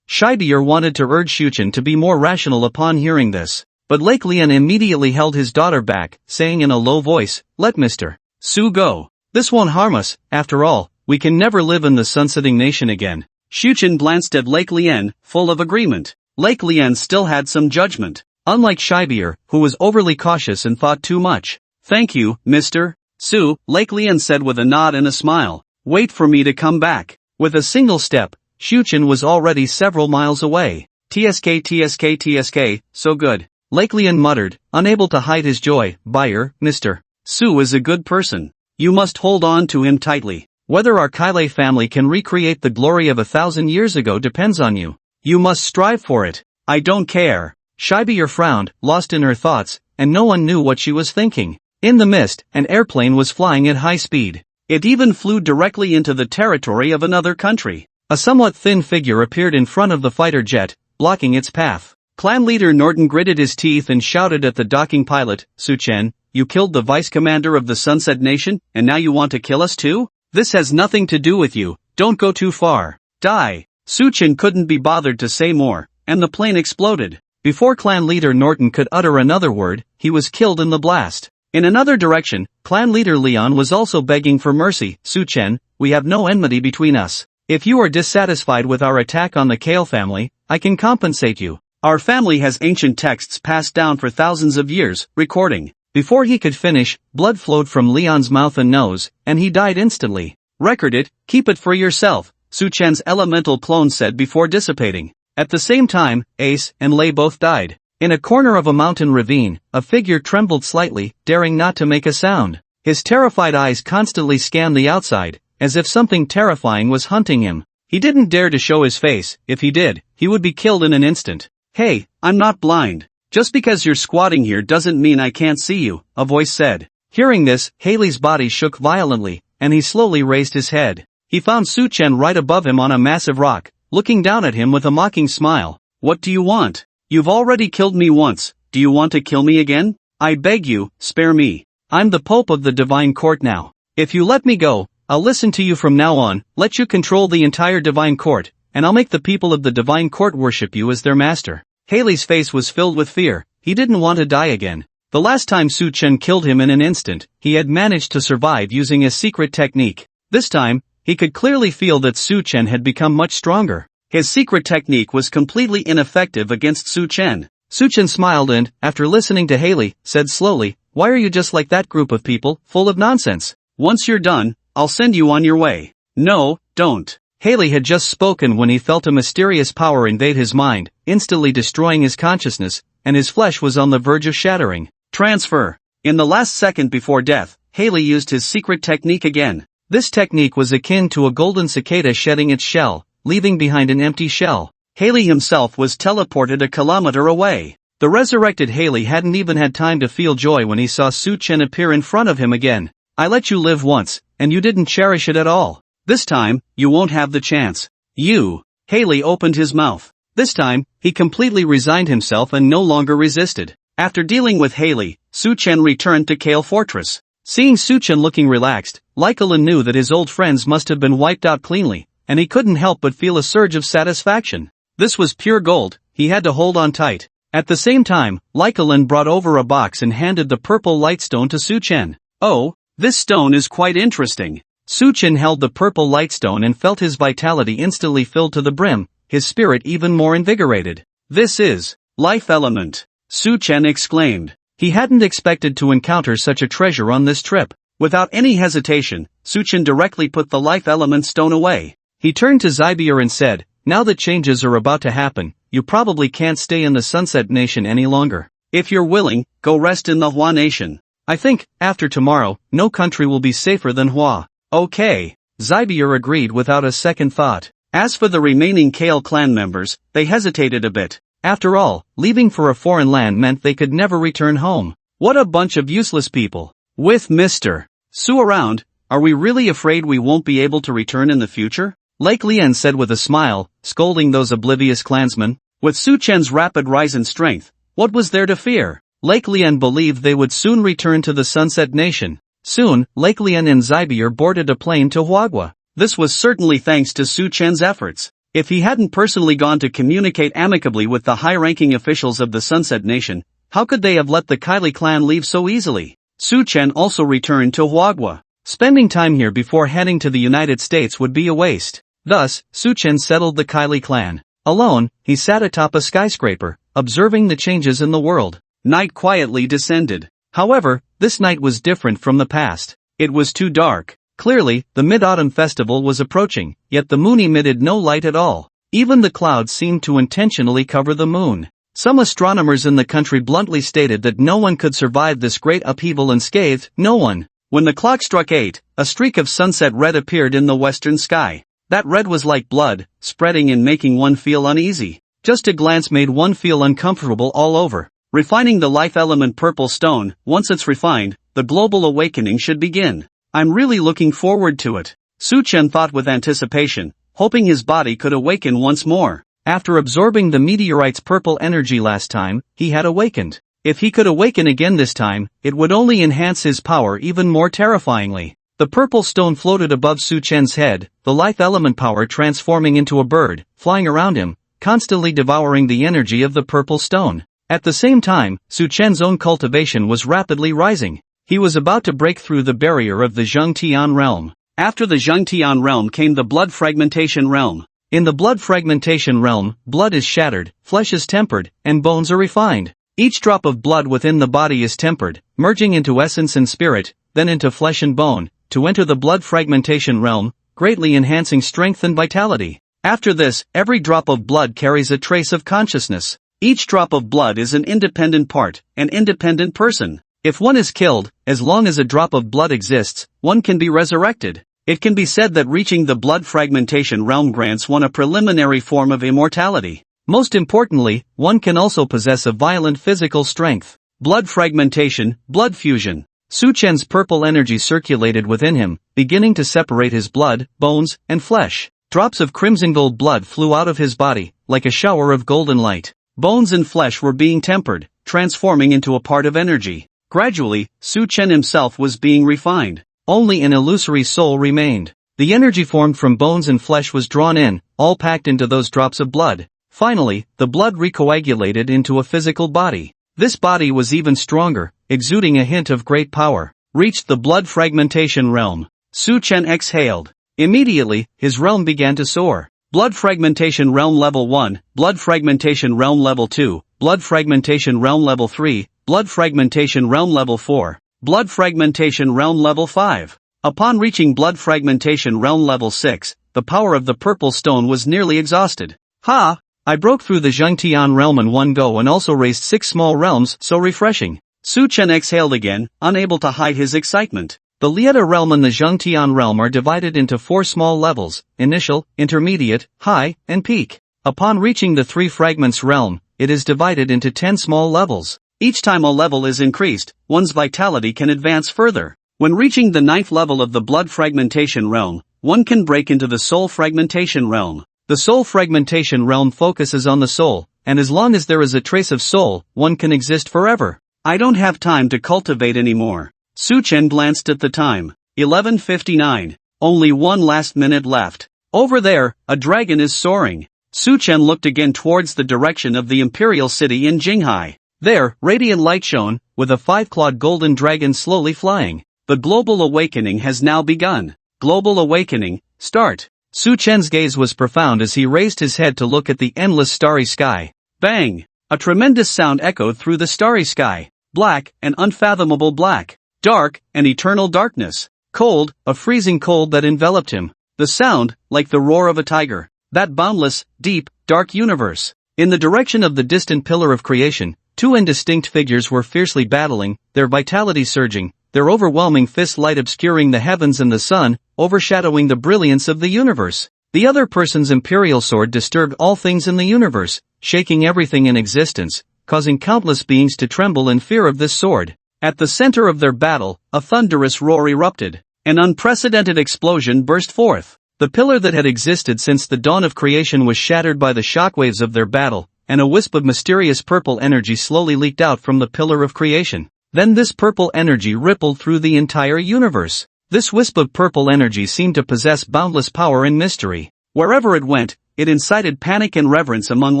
Shibier wanted to urge Shuchen to be more rational upon hearing this. But Lake Lian immediately held his daughter back, saying in a low voice, "Let Mr. Su go. This won't harm us, after all, we can never live in the sunsetting nation again." Shuchen glanced at Lake Lian, full of agreement. Lake Lian still had some judgment. Unlike Shibier, who was overly cautious and thought too much. "Thank you, Mr. Su," Lake Lian said with a nod and a smile. "Wait for me to come back." With a single step, Shuchen was already several miles away. TSK, so good. Lake Lian muttered, unable to hide his joy. "Buyer, Mr. Su is a good person. You must hold on to him tightly. Whether our Kylie family can recreate the glory of 1,000 years ago depends on you. You must strive for it." "I don't care." Shibier frowned, lost in her thoughts, and no one knew what she was thinking. In the mist, an airplane was flying at high speed. It even flew directly into the territory of another country. A somewhat thin figure appeared in front of the fighter jet, blocking its path. Clan leader Norton gritted his teeth and shouted at the docking pilot, "Suchen, you killed the vice commander of the Sunset Nation, and now you want to kill us too? This has nothing to do with you, don't go too far. Die." Suchen couldn't be bothered to say more, and the plane exploded. Before clan leader Norton could utter another word, he was killed in the blast. In another direction, clan leader Leon was also begging for mercy. "Suchen, we have no enmity between us. If you are dissatisfied with our attack on the Kale family, I can compensate you. Our family has ancient texts passed down for thousands of years, recording Before he could finish, blood flowed from Leon's mouth and nose, and he died instantly. Record it, keep it for yourself, Su Chen's elemental clone said before dissipating. At the same time, Ace and Lei both died. In a corner of a mountain ravine, a figure trembled slightly, daring not to make a sound. His terrified eyes constantly scanned the outside, as if something terrifying was hunting him. He didn't dare to show his face. If he did, he would be killed in an instant. Hey, I'm not blind. Just because you're squatting here doesn't mean I can't see you, a voice said. Hearing this, Haley's body shook violently, and he slowly raised his head. He found Su Chen right above him on a massive rock, looking down at him with a mocking smile. What do you want? You've already killed me once, do you want to kill me again? I beg you, spare me. I'm the Pope of the Divine Court now. If you let me go, I'll listen to you from now on, let you control the entire Divine Court, and I'll make the people of the Divine Court worship you as their master. Haley's face was filled with fear. He didn't want to die again. The last time Su Chen killed him in an instant, he had managed to survive using a secret technique. This time, he could clearly feel that Su Chen had become much stronger. His secret technique was completely ineffective against Su Chen. Su Chen smiled and, after listening to Haley, said slowly, "Why are you just like that group of people, full of nonsense? Once you're done, I'll send you on your way." "No, don't." Haley had just spoken when he felt a mysterious power invade his mind, instantly destroying his consciousness, and his flesh was on the verge of shattering. Transfer. In the last second before death, Haley used his secret technique again. This technique was akin to a golden cicada shedding its shell, leaving behind an empty shell. Haley himself was teleported a kilometer away. The resurrected Haley hadn't even had time to feel joy when he saw Su Chen appear in front of him again. "I let you live once, and you didn't cherish it at all. This time, you won't have the chance. You." Haley opened his mouth. This time, he completely resigned himself and no longer resisted. After dealing with Haley, Su Chen returned to Kale Fortress. Seeing Su Chen looking relaxed, Lycolin knew that his old friends must have been wiped out cleanly, and he couldn't help but feel a surge of satisfaction. This was pure gold, he had to hold on tight. At the same time, Lycolin brought over a box and handed the purple lightstone to Su Chen. "Oh, this stone is quite interesting." Su Chen held the purple lightstone and felt his vitality instantly filled to the brim, his spirit even more invigorated. "This is life element," Su Chen exclaimed. He hadn't expected to encounter such a treasure on this trip. Without any hesitation, Su Chen directly put the life element stone away. He turned to Zybier and said, "Now that changes are about to happen, you probably can't stay in the Sunset Nation any longer. If you're willing, go rest in the Hua Nation. I think, after tomorrow, no country will be safer than Hua." "Okay." Zybier agreed without a second thought. As for the remaining Kale clan members, they hesitated a bit. After all, leaving for a foreign land meant they could never return home. What a bunch of useless people. With Mr. Su around, are we really afraid we won't be able to return in the future? Lake Lian said with a smile, scolding those oblivious clansmen. With Su Chen's rapid rise in strength, what was there to fear? Lake Lian believed they would soon return to the Sunset Nation. Soon, Lake Lian and Zybier boarded a plane to Huagua. This was certainly thanks to Su Chen's efforts. If he hadn't personally gone to communicate amicably with the high-ranking officials of the Sunset Nation, how could they have let the Kylie clan leave so easily? Su Chen also returned to Huagua. Spending time here before heading to the United States would be a waste. Thus, Su Chen settled the Kylie clan. Alone, he sat atop a skyscraper, observing the changes in the world. Night quietly descended. However, this night was different from the past. It was too dark. Clearly, the Mid-Autumn Festival was approaching, yet the moon emitted no light at all. Even the clouds seemed to intentionally cover the moon. Some astronomers in the country bluntly stated that no one could survive this great upheaval unscathed, no one. When the clock struck 8, a streak of sunset red appeared in the western sky. That red was like blood, spreading and making one feel uneasy. Just a glance made one feel uncomfortable all over. Refining the life element purple stone, once it's refined, the global awakening should begin. I'm really looking forward to it. Su Chen thought with anticipation, hoping his body could awaken once more. After absorbing the meteorite's purple energy last time, he had awakened. If he could awaken again this time, it would only enhance his power even more terrifyingly. The purple stone floated above Su Chen's head, the life element power transforming into a bird, flying around him, constantly devouring the energy of the purple stone. At the same time, Su Chen's own cultivation was rapidly rising. He was about to break through the barrier of the Zhengtian realm. After the Zhengtian realm came the blood fragmentation realm. In the blood fragmentation realm, blood is shattered, flesh is tempered, and bones are refined. Each drop of blood within the body is tempered, merging into essence and spirit, then into flesh and bone, to enter the blood fragmentation realm, greatly enhancing strength and vitality. After this, every drop of blood carries a trace of consciousness. Each drop of blood is an independent part, an independent person. If one is killed, as long as a drop of blood exists, one can be resurrected. It can be said that reaching the blood fragmentation realm grants one a preliminary form of immortality. Most importantly, one can also possess a violent physical strength. Blood fragmentation, blood fusion. Su Chen's purple energy circulated within him, beginning to separate his blood, bones, and flesh. Drops of crimson gold blood flew out of his body, like a shower of golden light. Bones and flesh were being tempered, transforming into a part of energy. Gradually, Su Chen himself was being refined. Only an illusory soul remained. The energy formed from bones and flesh was drawn in, all packed into those drops of blood. Finally, the blood recoagulated into a physical body. This body was even stronger, exuding a hint of great power. Reached the blood fragmentation realm. Su Chen exhaled. Immediately, his realm began to soar. Blood fragmentation realm level 1, blood fragmentation realm level 2, blood fragmentation realm level 3, blood fragmentation realm level 4, blood fragmentation realm level 5. Upon reaching blood fragmentation realm level 6, the power of the purple stone was nearly exhausted. Ha! I broke through the Zhengtian realm in one go and also raised 6 small realms, so refreshing. Su Chen exhaled again, unable to hide his excitement. The Lieta realm and the Zhengtian realm are divided into 4 small levels: initial, intermediate, high, and peak. Upon reaching the 3 fragments realm, it is divided into 10 small levels. Each time a level is increased, one's vitality can advance further. When reaching the 9th level of the blood fragmentation realm, one can break into the soul fragmentation realm. The soul fragmentation realm focuses on the soul, and as long as there is a trace of soul, one can exist forever. I don't have time to cultivate anymore. Su Chen glanced at the time. 11:59. Only one last minute left. Over there, a dragon is soaring. Su Chen looked again towards the direction of the imperial city in Jinghai. There, radiant light shone, with a 5-clawed golden dragon slowly flying. The global awakening has now begun. Global awakening, start. Su Chen's gaze was profound as he raised his head to look at the endless starry sky. Bang! A tremendous sound echoed through the starry sky. Black, and unfathomable black. Dark, and eternal darkness. Cold, a freezing cold that enveloped him. The sound, like the roar of a tiger. That boundless, deep, dark universe. In the direction of the distant pillar of creation, 2 indistinct figures were fiercely battling, their vitality surging, their overwhelming fist light obscuring the heavens and the sun, overshadowing the brilliance of the universe. The other person's imperial sword disturbed all things in the universe, shaking everything in existence, causing countless beings to tremble in fear of this sword. At the center of their battle, a thunderous roar erupted. An unprecedented explosion burst forth. The pillar that had existed since the dawn of creation was shattered by the shockwaves of their battle, and a wisp of mysterious purple energy slowly leaked out from the pillar of creation. Then this purple energy rippled through the entire universe. This wisp of purple energy seemed to possess boundless power and mystery. Wherever it went, it incited panic and reverence among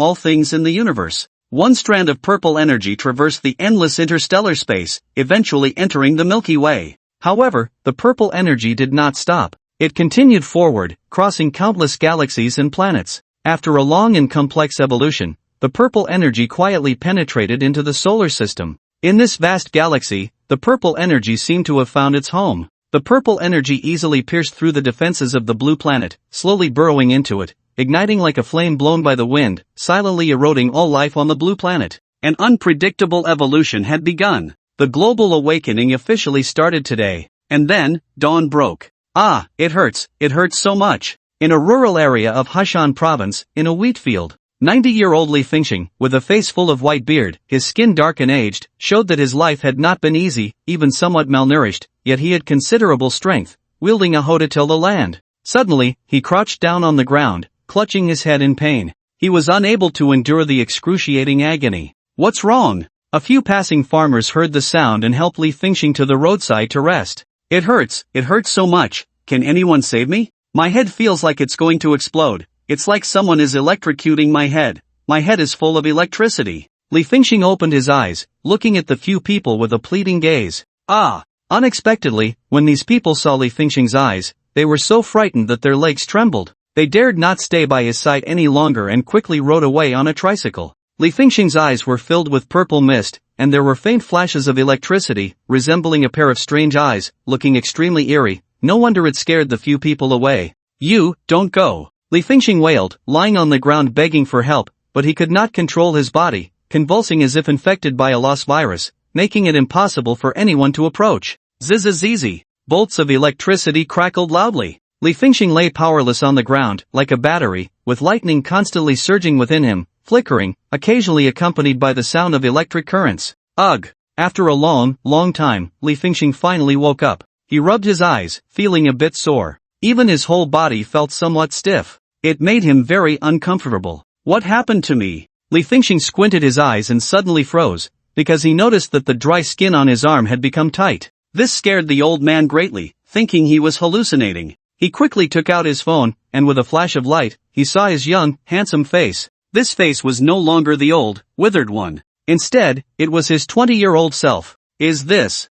all things in the universe. One strand of purple energy traversed the endless interstellar space, eventually entering the Milky Way. However, the purple energy did not stop. It continued forward, crossing countless galaxies and planets. After a long and complex evolution, the purple energy quietly penetrated into the solar system. In this vast galaxy, the purple energy seemed to have found its home. The purple energy easily pierced through the defenses of the blue planet, slowly burrowing into it, igniting like a flame blown by the wind, silently eroding all life on the blue planet. An unpredictable evolution had begun. The global awakening officially started today. And then, dawn broke. Ah, it hurts so much. In a rural area of Hushan province, in a wheat field, 90-year-old Li Fingxing, with a face full of white beard, his skin dark and aged, showed that his life had not been easy, even somewhat malnourished, yet he had considerable strength, wielding a hoe to till the land. Suddenly, he crouched down on the ground, clutching his head in pain. He was unable to endure the excruciating agony. What's wrong? A few passing farmers heard the sound and helped Li Fingxing to the roadside to rest. It hurts so much. Can anyone save me? My head feels like it's going to explode. It's like someone is electrocuting my head. My head is full of electricity. Li Fingxing opened his eyes, looking at the few people with a pleading gaze. Ah! Unexpectedly, when these people saw Li Fingxing's eyes, they were so frightened that their legs trembled. They dared not stay by his side any longer and quickly rode away on a tricycle. Li Fengxing's eyes were filled with purple mist, and there were faint flashes of electricity, resembling a pair of strange eyes, looking extremely eerie. No wonder it scared the few people away. You, don't go. Li Fengxing wailed, lying on the ground begging for help, but he could not control his body, convulsing as if infected by a lost virus, making it impossible for anyone to approach. Zzzz. Bolts of electricity crackled loudly. Li Fengxing lay powerless on the ground, like a battery, with lightning constantly surging within him, flickering, occasionally accompanied by the sound of electric currents. Ugh! After a long time, Li Fengxing finally woke up. He rubbed his eyes, feeling a bit sore. Even his whole body felt somewhat stiff. It made him very uncomfortable. What happened to me? Li Fengxing squinted his eyes and suddenly froze, because he noticed that the dry skin on his arm had become tight. This scared the old man greatly, thinking he was hallucinating. He quickly took out his phone, and with a flash of light, he saw his young, handsome face. This face was no longer the old, withered one. Instead, it was his 20-year-old self. Is this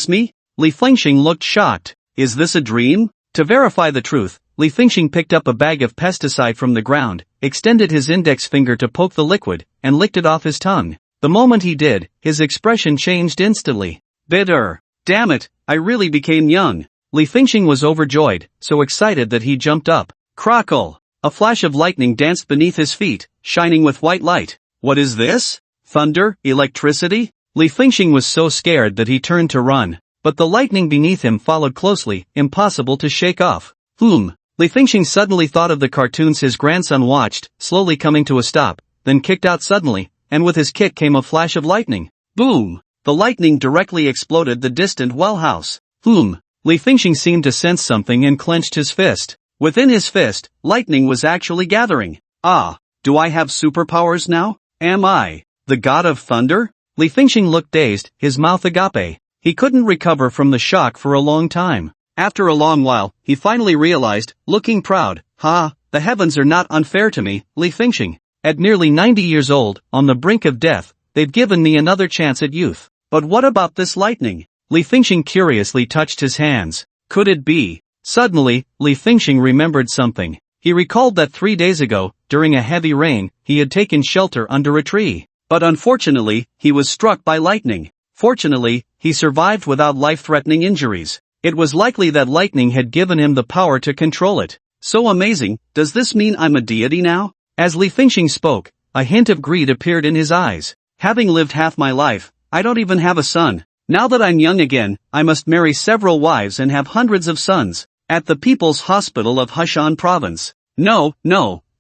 me? Li Fengxing looked shocked. Is this a dream? To verify the truth, Li Fengxing picked up a bag of pesticide from the ground, extended his index finger to poke the liquid, and licked it off his tongue. The moment he did, his expression changed instantly. Bitter. Damn it, I really became young. Li Fengxing was overjoyed, so excited that he jumped up. Crackle! A flash of lightning danced beneath his feet, shining with white light. What is this? Thunder? Electricity? Li Fengxing was so scared that he turned to run. But the lightning beneath him followed closely, impossible to shake off. Li Fengxing suddenly thought of the cartoons his grandson watched, slowly coming to a stop, then kicked out suddenly, and with his kick came a flash of lightning. Boom! The lightning directly exploded the distant well house. Li Fengxing seemed to sense something and clenched his fist. Within his fist, lightning was actually gathering. Ah, do I have superpowers now? Am I the god of thunder? Li Fengxing looked dazed, his mouth agape. He couldn't recover from the shock for a long time. After a long while, he finally realized, looking proud, the heavens are not unfair to me, Li Fengxing. At nearly 90 years old, on the brink of death, they've given me another chance at youth. But what about this lightning? Li Fengxing curiously touched his hands. Could it be? Suddenly, Li Fengxing remembered something. He recalled that 3 days ago, during a heavy rain, he had taken shelter under a tree. But unfortunately, he was struck by lightning. Fortunately, he survived without life-threatening injuries. It was likely that lightning had given him the power to control it. So amazing, does this mean I'm a deity now? As Li Fengxing spoke, a hint of greed appeared in his eyes. Having lived half my life, I don't even have a son. Now that I'm young again, I must marry several wives and have hundreds of sons. At the People's Hospital of Hushan Province. No,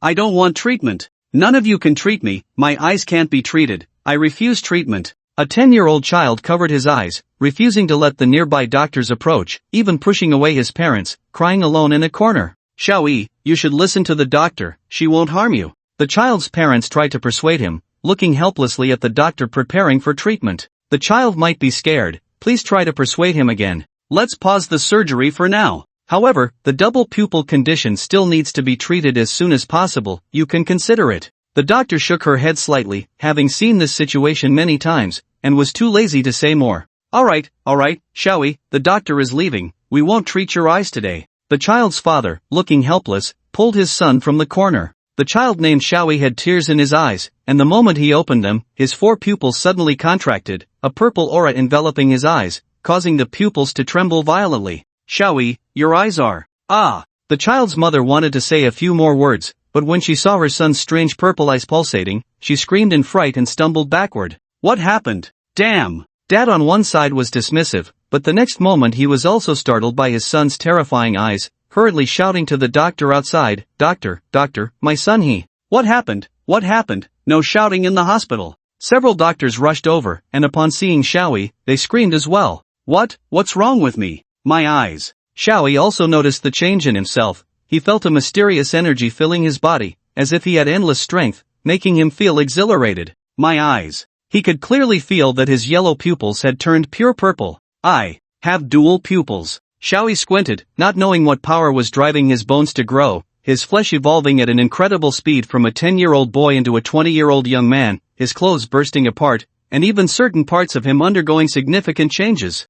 I don't want treatment. None of you can treat me, my eyes can't be treated. I refuse treatment. A 10-year-old child covered his eyes, refusing to let the nearby doctors approach, even pushing away his parents, crying alone in a corner. Xiaoyi, you should listen to the doctor, she won't harm you. The child's parents tried to persuade him, looking helplessly at the doctor preparing for treatment. The child might be scared, please try to persuade him again. Let's pause the surgery for now. However, the double pupil condition still needs to be treated as soon as possible, you can consider it. The doctor shook her head slightly, having seen this situation many times, and was too lazy to say more. Alright, Xiaoyi, the doctor is leaving, we won't treat your eyes today. The child's father, looking helpless, pulled his son from the corner. The child named Xiaoyi had tears in his eyes, and the moment he opened them, his 4 pupils suddenly contracted, a purple aura enveloping his eyes, causing the pupils to tremble violently. Xiaoyi, your eyes are... The child's mother wanted to say a few more words, but when she saw her son's strange purple eyes pulsating, she screamed in fright and stumbled backward. What happened? Damn! Dad on one side was dismissive, but the next moment he was also startled by his son's terrifying eyes, hurriedly shouting to the doctor outside, Doctor, my son he... What happened? No shouting in the hospital. Several doctors rushed over, and upon seeing Xiaoyi, they screamed as well. What's wrong with me? My eyes. Xiaoyi also noticed the change in himself. He felt a mysterious energy filling his body, as if he had endless strength, making him feel exhilarated. My eyes. He could clearly feel that his yellow pupils had turned pure purple. I have dual pupils. Xiaoyi squinted, not knowing what power was driving his bones to grow, his flesh evolving at an incredible speed from a 10-year-old boy into a 20-year-old young man, his clothes bursting apart, and even certain parts of him undergoing significant changes.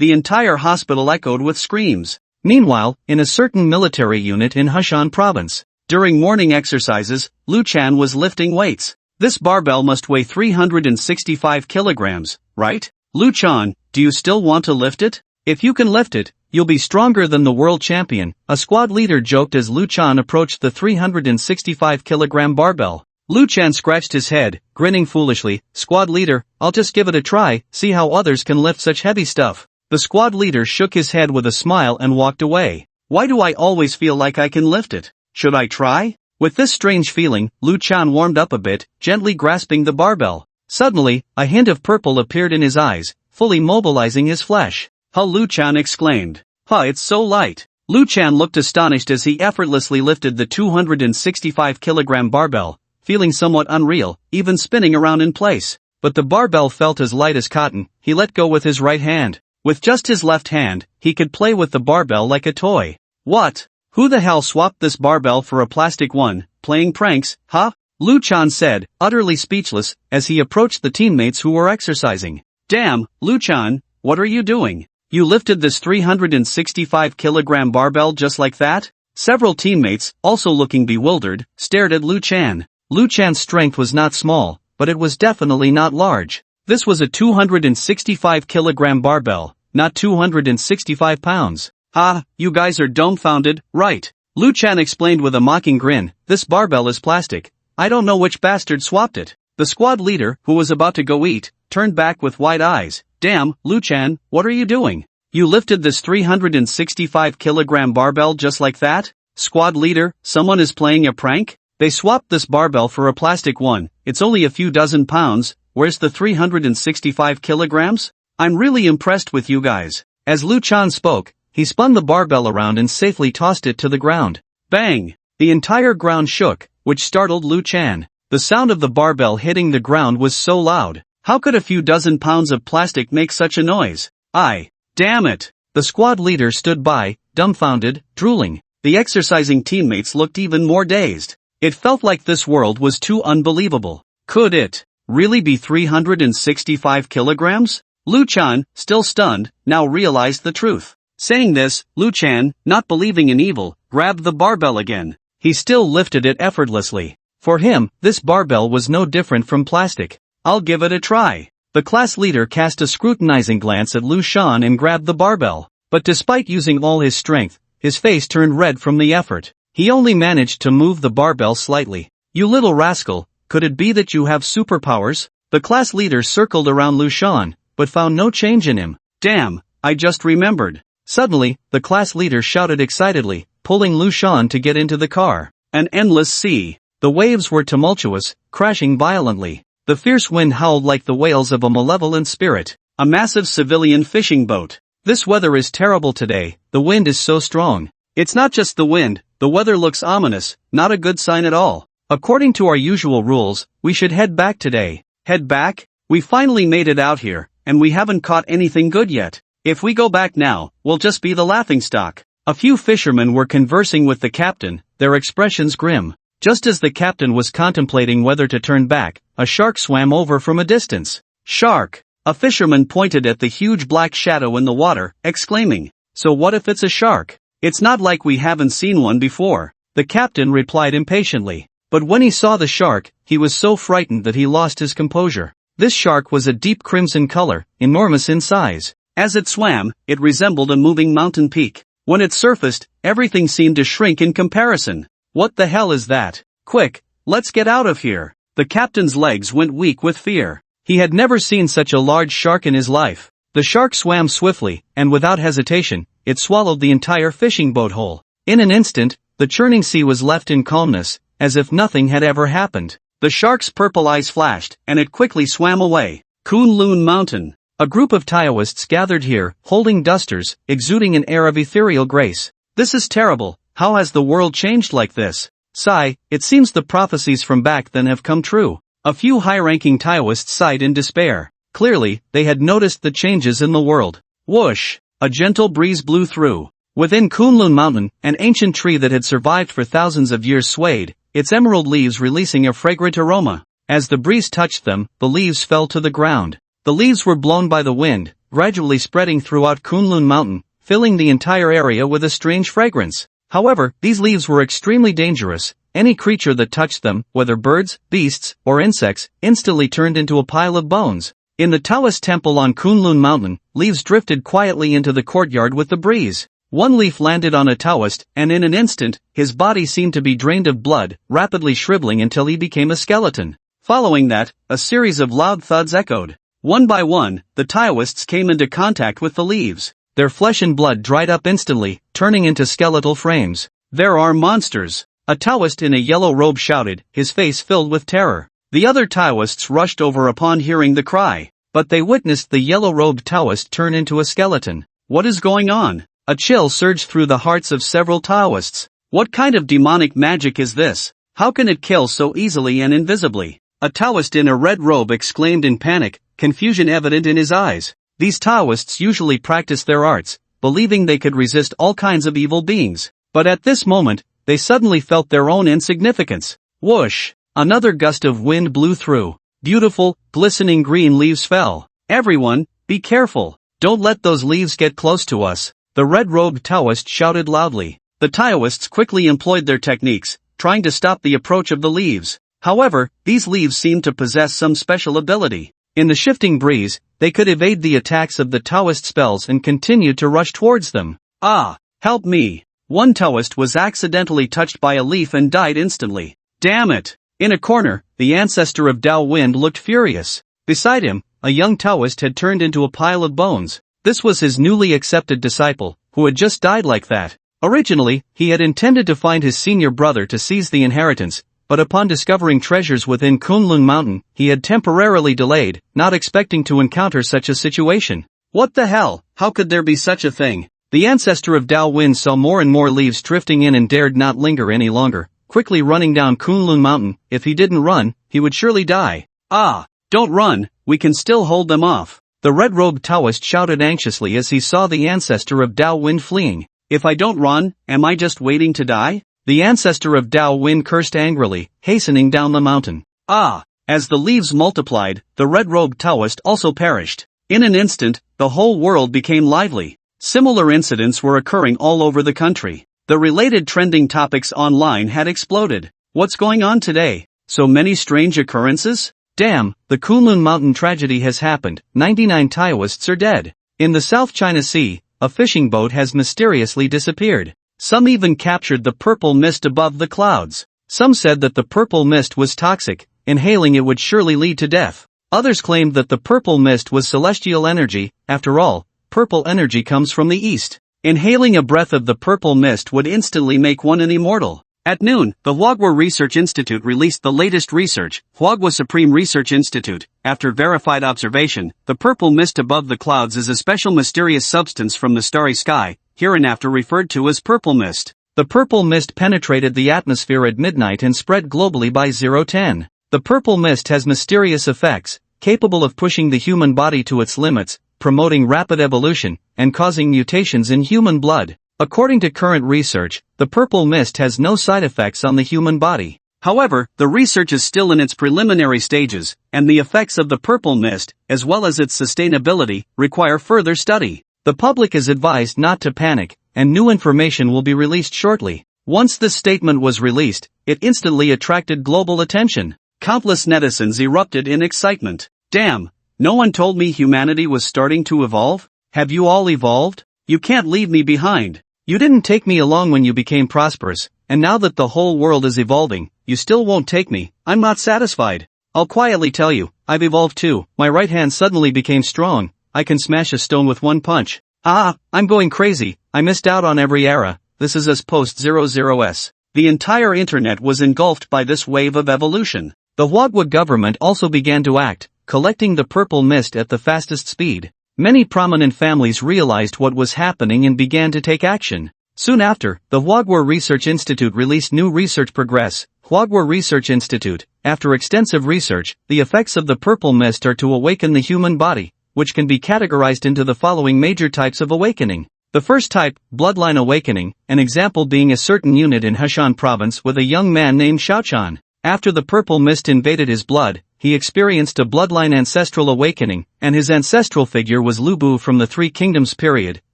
The entire hospital echoed with screams. Meanwhile, in a certain military unit in Hushan province, During morning exercises, Lu Chan was lifting weights. This barbell must weigh 365 kilograms, right? Lu Chan, do you still want to lift it? If you can lift it, you'll be stronger than the world champion, a squad leader joked as Lu Chan approached the 365 kilogram barbell. Lu Chan scratched his head, grinning foolishly. Squad leader, I'll just give it a try, see how others can lift such heavy stuff. The squad leader shook his head with a smile and walked away. Why do I always feel like I can lift it? Should I try? With this strange feeling, Lu Chan warmed up a bit, gently grasping the barbell. Suddenly, a hint of purple appeared in his eyes, fully mobilizing his flesh. Huh, Lu Chan exclaimed. Huh, it's so light. Lu Chan looked astonished as he effortlessly lifted the 265 kilogram barbell, feeling somewhat unreal, even spinning around in place. But the barbell felt as light as cotton. He let go with his right hand. With just his left hand, he could play with the barbell like a toy. What? Who the hell swapped this barbell for a plastic one? Playing pranks, huh? Lu Chan said, utterly speechless, as he approached the teammates who were exercising. Damn, Lu Chan, what are you doing? You lifted this 365 kilogram barbell just like that? Several teammates, also looking bewildered, stared at Lu Chan. Lu Chan's strength was not small, but it was definitely not large. This was a 265 kilogram barbell, not 265 pounds. Ah, you guys are dumbfounded, right? Lu Chan explained with a mocking grin, this barbell is plastic. I don't know which bastard swapped it. The squad leader, who was about to go eat, turned back with wide eyes. Damn, Lu Chan, what are you doing? You lifted this 365 kilogram barbell just like that? Squad leader, someone is playing a prank? They swapped this barbell for a plastic one. It's only a few dozen pounds. Where's the 365 kilograms? I'm really impressed with you guys. As Lu Chan spoke, he spun the barbell around and safely tossed it to the ground. Bang! The entire ground shook, which startled Lu Chan. The sound of the barbell hitting the ground was so loud. How could a few dozen pounds of plastic make such a noise? Damn it! The squad leader stood by, dumbfounded, drooling. The exercising teammates looked even more dazed. It felt like this world was too unbelievable. Could it really be 365 kilograms? Lu Chan, still stunned, now realized the truth. Saying this, Lu Chan, not believing in evil, grabbed the barbell again. He still lifted it effortlessly. For him, this barbell was no different from plastic. I'll give it a try. The class leader cast a scrutinizing glance at Lu Chan and grabbed the barbell. But despite using all his strength, his face turned red from the effort. He only managed to move the barbell slightly. You little rascal, could it be that you have superpowers? The class leader circled around Lu Chan, but found no change in him. Damn, I just remembered. Suddenly, the class leader shouted excitedly, pulling Lu Chan to get into the car. An endless sea. The waves were tumultuous, crashing violently. The fierce wind howled like the wails of a malevolent spirit. A massive civilian fishing boat. This weather is terrible today, the wind is so strong. It's not just the wind, the weather looks ominous, not a good sign at all. According to our usual rules, we should head back today. Head back? We finally made it out here, and we haven't caught anything good yet. If we go back now, we'll just be the laughingstock. A few fishermen were conversing with the captain, their expressions grim. Just as the captain was contemplating whether to turn back, a shark swam over from a distance. Shark! A fisherman pointed at the huge black shadow in the water, exclaiming, so what if it's a shark? It's not like we haven't seen one before. The captain replied impatiently. But when he saw the shark, he was so frightened that he lost his composure. This shark was a deep crimson color, enormous in size. As it swam, it resembled a moving mountain peak. When it surfaced, everything seemed to shrink in comparison. What the hell is that? Quick, let's get out of here. The captain's legs went weak with fear. He had never seen such a large shark in his life. The shark swam swiftly, and without hesitation, it swallowed the entire fishing boat whole. In an instant, the churning sea was left in calmness, as if nothing had ever happened. The shark's purple eyes flashed, and it quickly swam away. Kunlun Mountain. A group of Taoists gathered here, holding dusters, exuding an air of ethereal grace. This is terrible. How has the world changed like this? Sigh, it seems the prophecies from back then have come true. A few high-ranking Taoists sighed in despair. Clearly, they had noticed the changes in the world. Whoosh! A gentle breeze blew through. Within Kunlun Mountain, an ancient tree that had survived for thousands of years swayed, its emerald leaves releasing a fragrant aroma. As the breeze touched them, the leaves fell to the ground. The leaves were blown by the wind, gradually spreading throughout Kunlun Mountain, filling the entire area with a strange fragrance. However, these leaves were extremely dangerous, Any creature that touched them, whether birds, beasts, or insects, instantly turned into a pile of bones. In the Taoist temple on Kunlun Mountain, leaves drifted quietly into the courtyard with the breeze. One leaf landed on a Taoist, and in an instant, his body seemed to be drained of blood, rapidly shriveling until he became a skeleton. Following that, a series of loud thuds echoed. One by one, the Taoists came into contact with the leaves. Their flesh and blood dried up instantly, turning into skeletal frames. There are monsters. A Taoist in a yellow robe shouted, his face filled with terror. The other Taoists rushed over upon hearing the cry, but they witnessed the yellow-robed Taoist turn into a skeleton. What is going on? A chill surged through the hearts of several Taoists. What kind of demonic magic is this? How can it kill so easily and invisibly? A Taoist in a red robe exclaimed in panic, confusion evident in his eyes. These Taoists usually practice their arts, believing they could resist all kinds of evil beings. But at this moment, they suddenly felt their own insignificance. Whoosh! Another gust of wind blew through. Beautiful, glistening green leaves fell. Everyone, be careful. Don't let those leaves get close to us. The red-robed Taoist shouted loudly. The Taoists quickly employed their techniques, trying to stop the approach of the leaves. However, these leaves seemed to possess some special ability. In the shifting breeze, they could evade the attacks of the Taoist spells and continued to rush towards them. Ah! Help me! One Taoist was accidentally touched by a leaf and died instantly. Damn it! In a corner, the ancestor of Tao Wind looked furious. Beside him, a young Taoist had turned into a pile of bones. This was his newly accepted disciple, who had just died like that. Originally, he had intended to find his senior brother to seize the inheritance, but upon discovering treasures within Kunlun Mountain, he had temporarily delayed, not expecting to encounter such a situation. What the hell? How could there be such a thing? The ancestor of Tao Wind saw more and more leaves drifting in and dared not linger any longer, quickly running down Kunlun Mountain. If he didn't run, he would surely die. Ah! Don't run, we can still hold them off. The red-robed Taoist shouted anxiously as he saw the ancestor of Tao Wind fleeing. If I don't run, am I just waiting to die? The ancestor of Tao Wind cursed angrily, hastening down the mountain. Ah! As the leaves multiplied, the red-robed Taoist also perished. In an instant, the whole world became lively. Similar incidents were occurring all over the country. The related trending topics online had exploded. What's going on today? So many strange occurrences? Damn, the Kunlun Mountain tragedy has happened. 99 Taoists are dead. In the South China Sea, a fishing boat has mysteriously disappeared. Some even captured the purple mist above the clouds. Some said that the purple mist was toxic, inhaling it would surely lead to death. Others claimed that the purple mist was celestial energy. After all, purple energy comes from the east. Inhaling a breath of the purple mist would instantly make one an immortal. At noon, the Huagua Research Institute released the latest research. Huagua Supreme Research Institute. After verified observation, the purple mist above the clouds is a special mysterious substance from the starry sky, hereinafter referred to as purple mist. The purple mist penetrated the atmosphere at midnight and spread globally by 0:10. The purple mist has mysterious effects, capable of pushing the human body to its limits, promoting rapid evolution, and causing mutations in human blood. According to current research, the purple mist has no side effects on the human body. However, the research is still in its preliminary stages, and the effects of the purple mist, as well as its sustainability, require further study. The public is advised not to panic, and new information will be released shortly. Once this statement was released, it instantly attracted global attention. Countless netizens erupted in excitement. Damn, no one told me humanity was starting to evolve? Have you all evolved? You can't leave me behind. You didn't take me along when you became prosperous, and now that the whole world is evolving, you still won't take me. I'm not satisfied. I'll quietly tell you, I've evolved too. My right hand suddenly became strong. I can smash a stone with one punch. Ah, I'm going crazy. I missed out on every era. This is us post 00s. The entire internet was engulfed by this wave of evolution. The Huagua government also began to act, collecting the purple mist at the fastest speed. Many prominent families realized what was happening and began to take action. Soon after, the Huagua Research Institute released new research progress. Huagua Research Institute. After extensive research, the effects of the purple mist are to awaken the human body, which can be categorized into the following major types of awakening. The first type, bloodline awakening, an example being a certain unit in Heshan province with a young man named Shaochan. After the purple mist invaded his blood, he experienced a bloodline ancestral awakening, and his ancestral figure was Lu Bu from the Three Kingdoms period.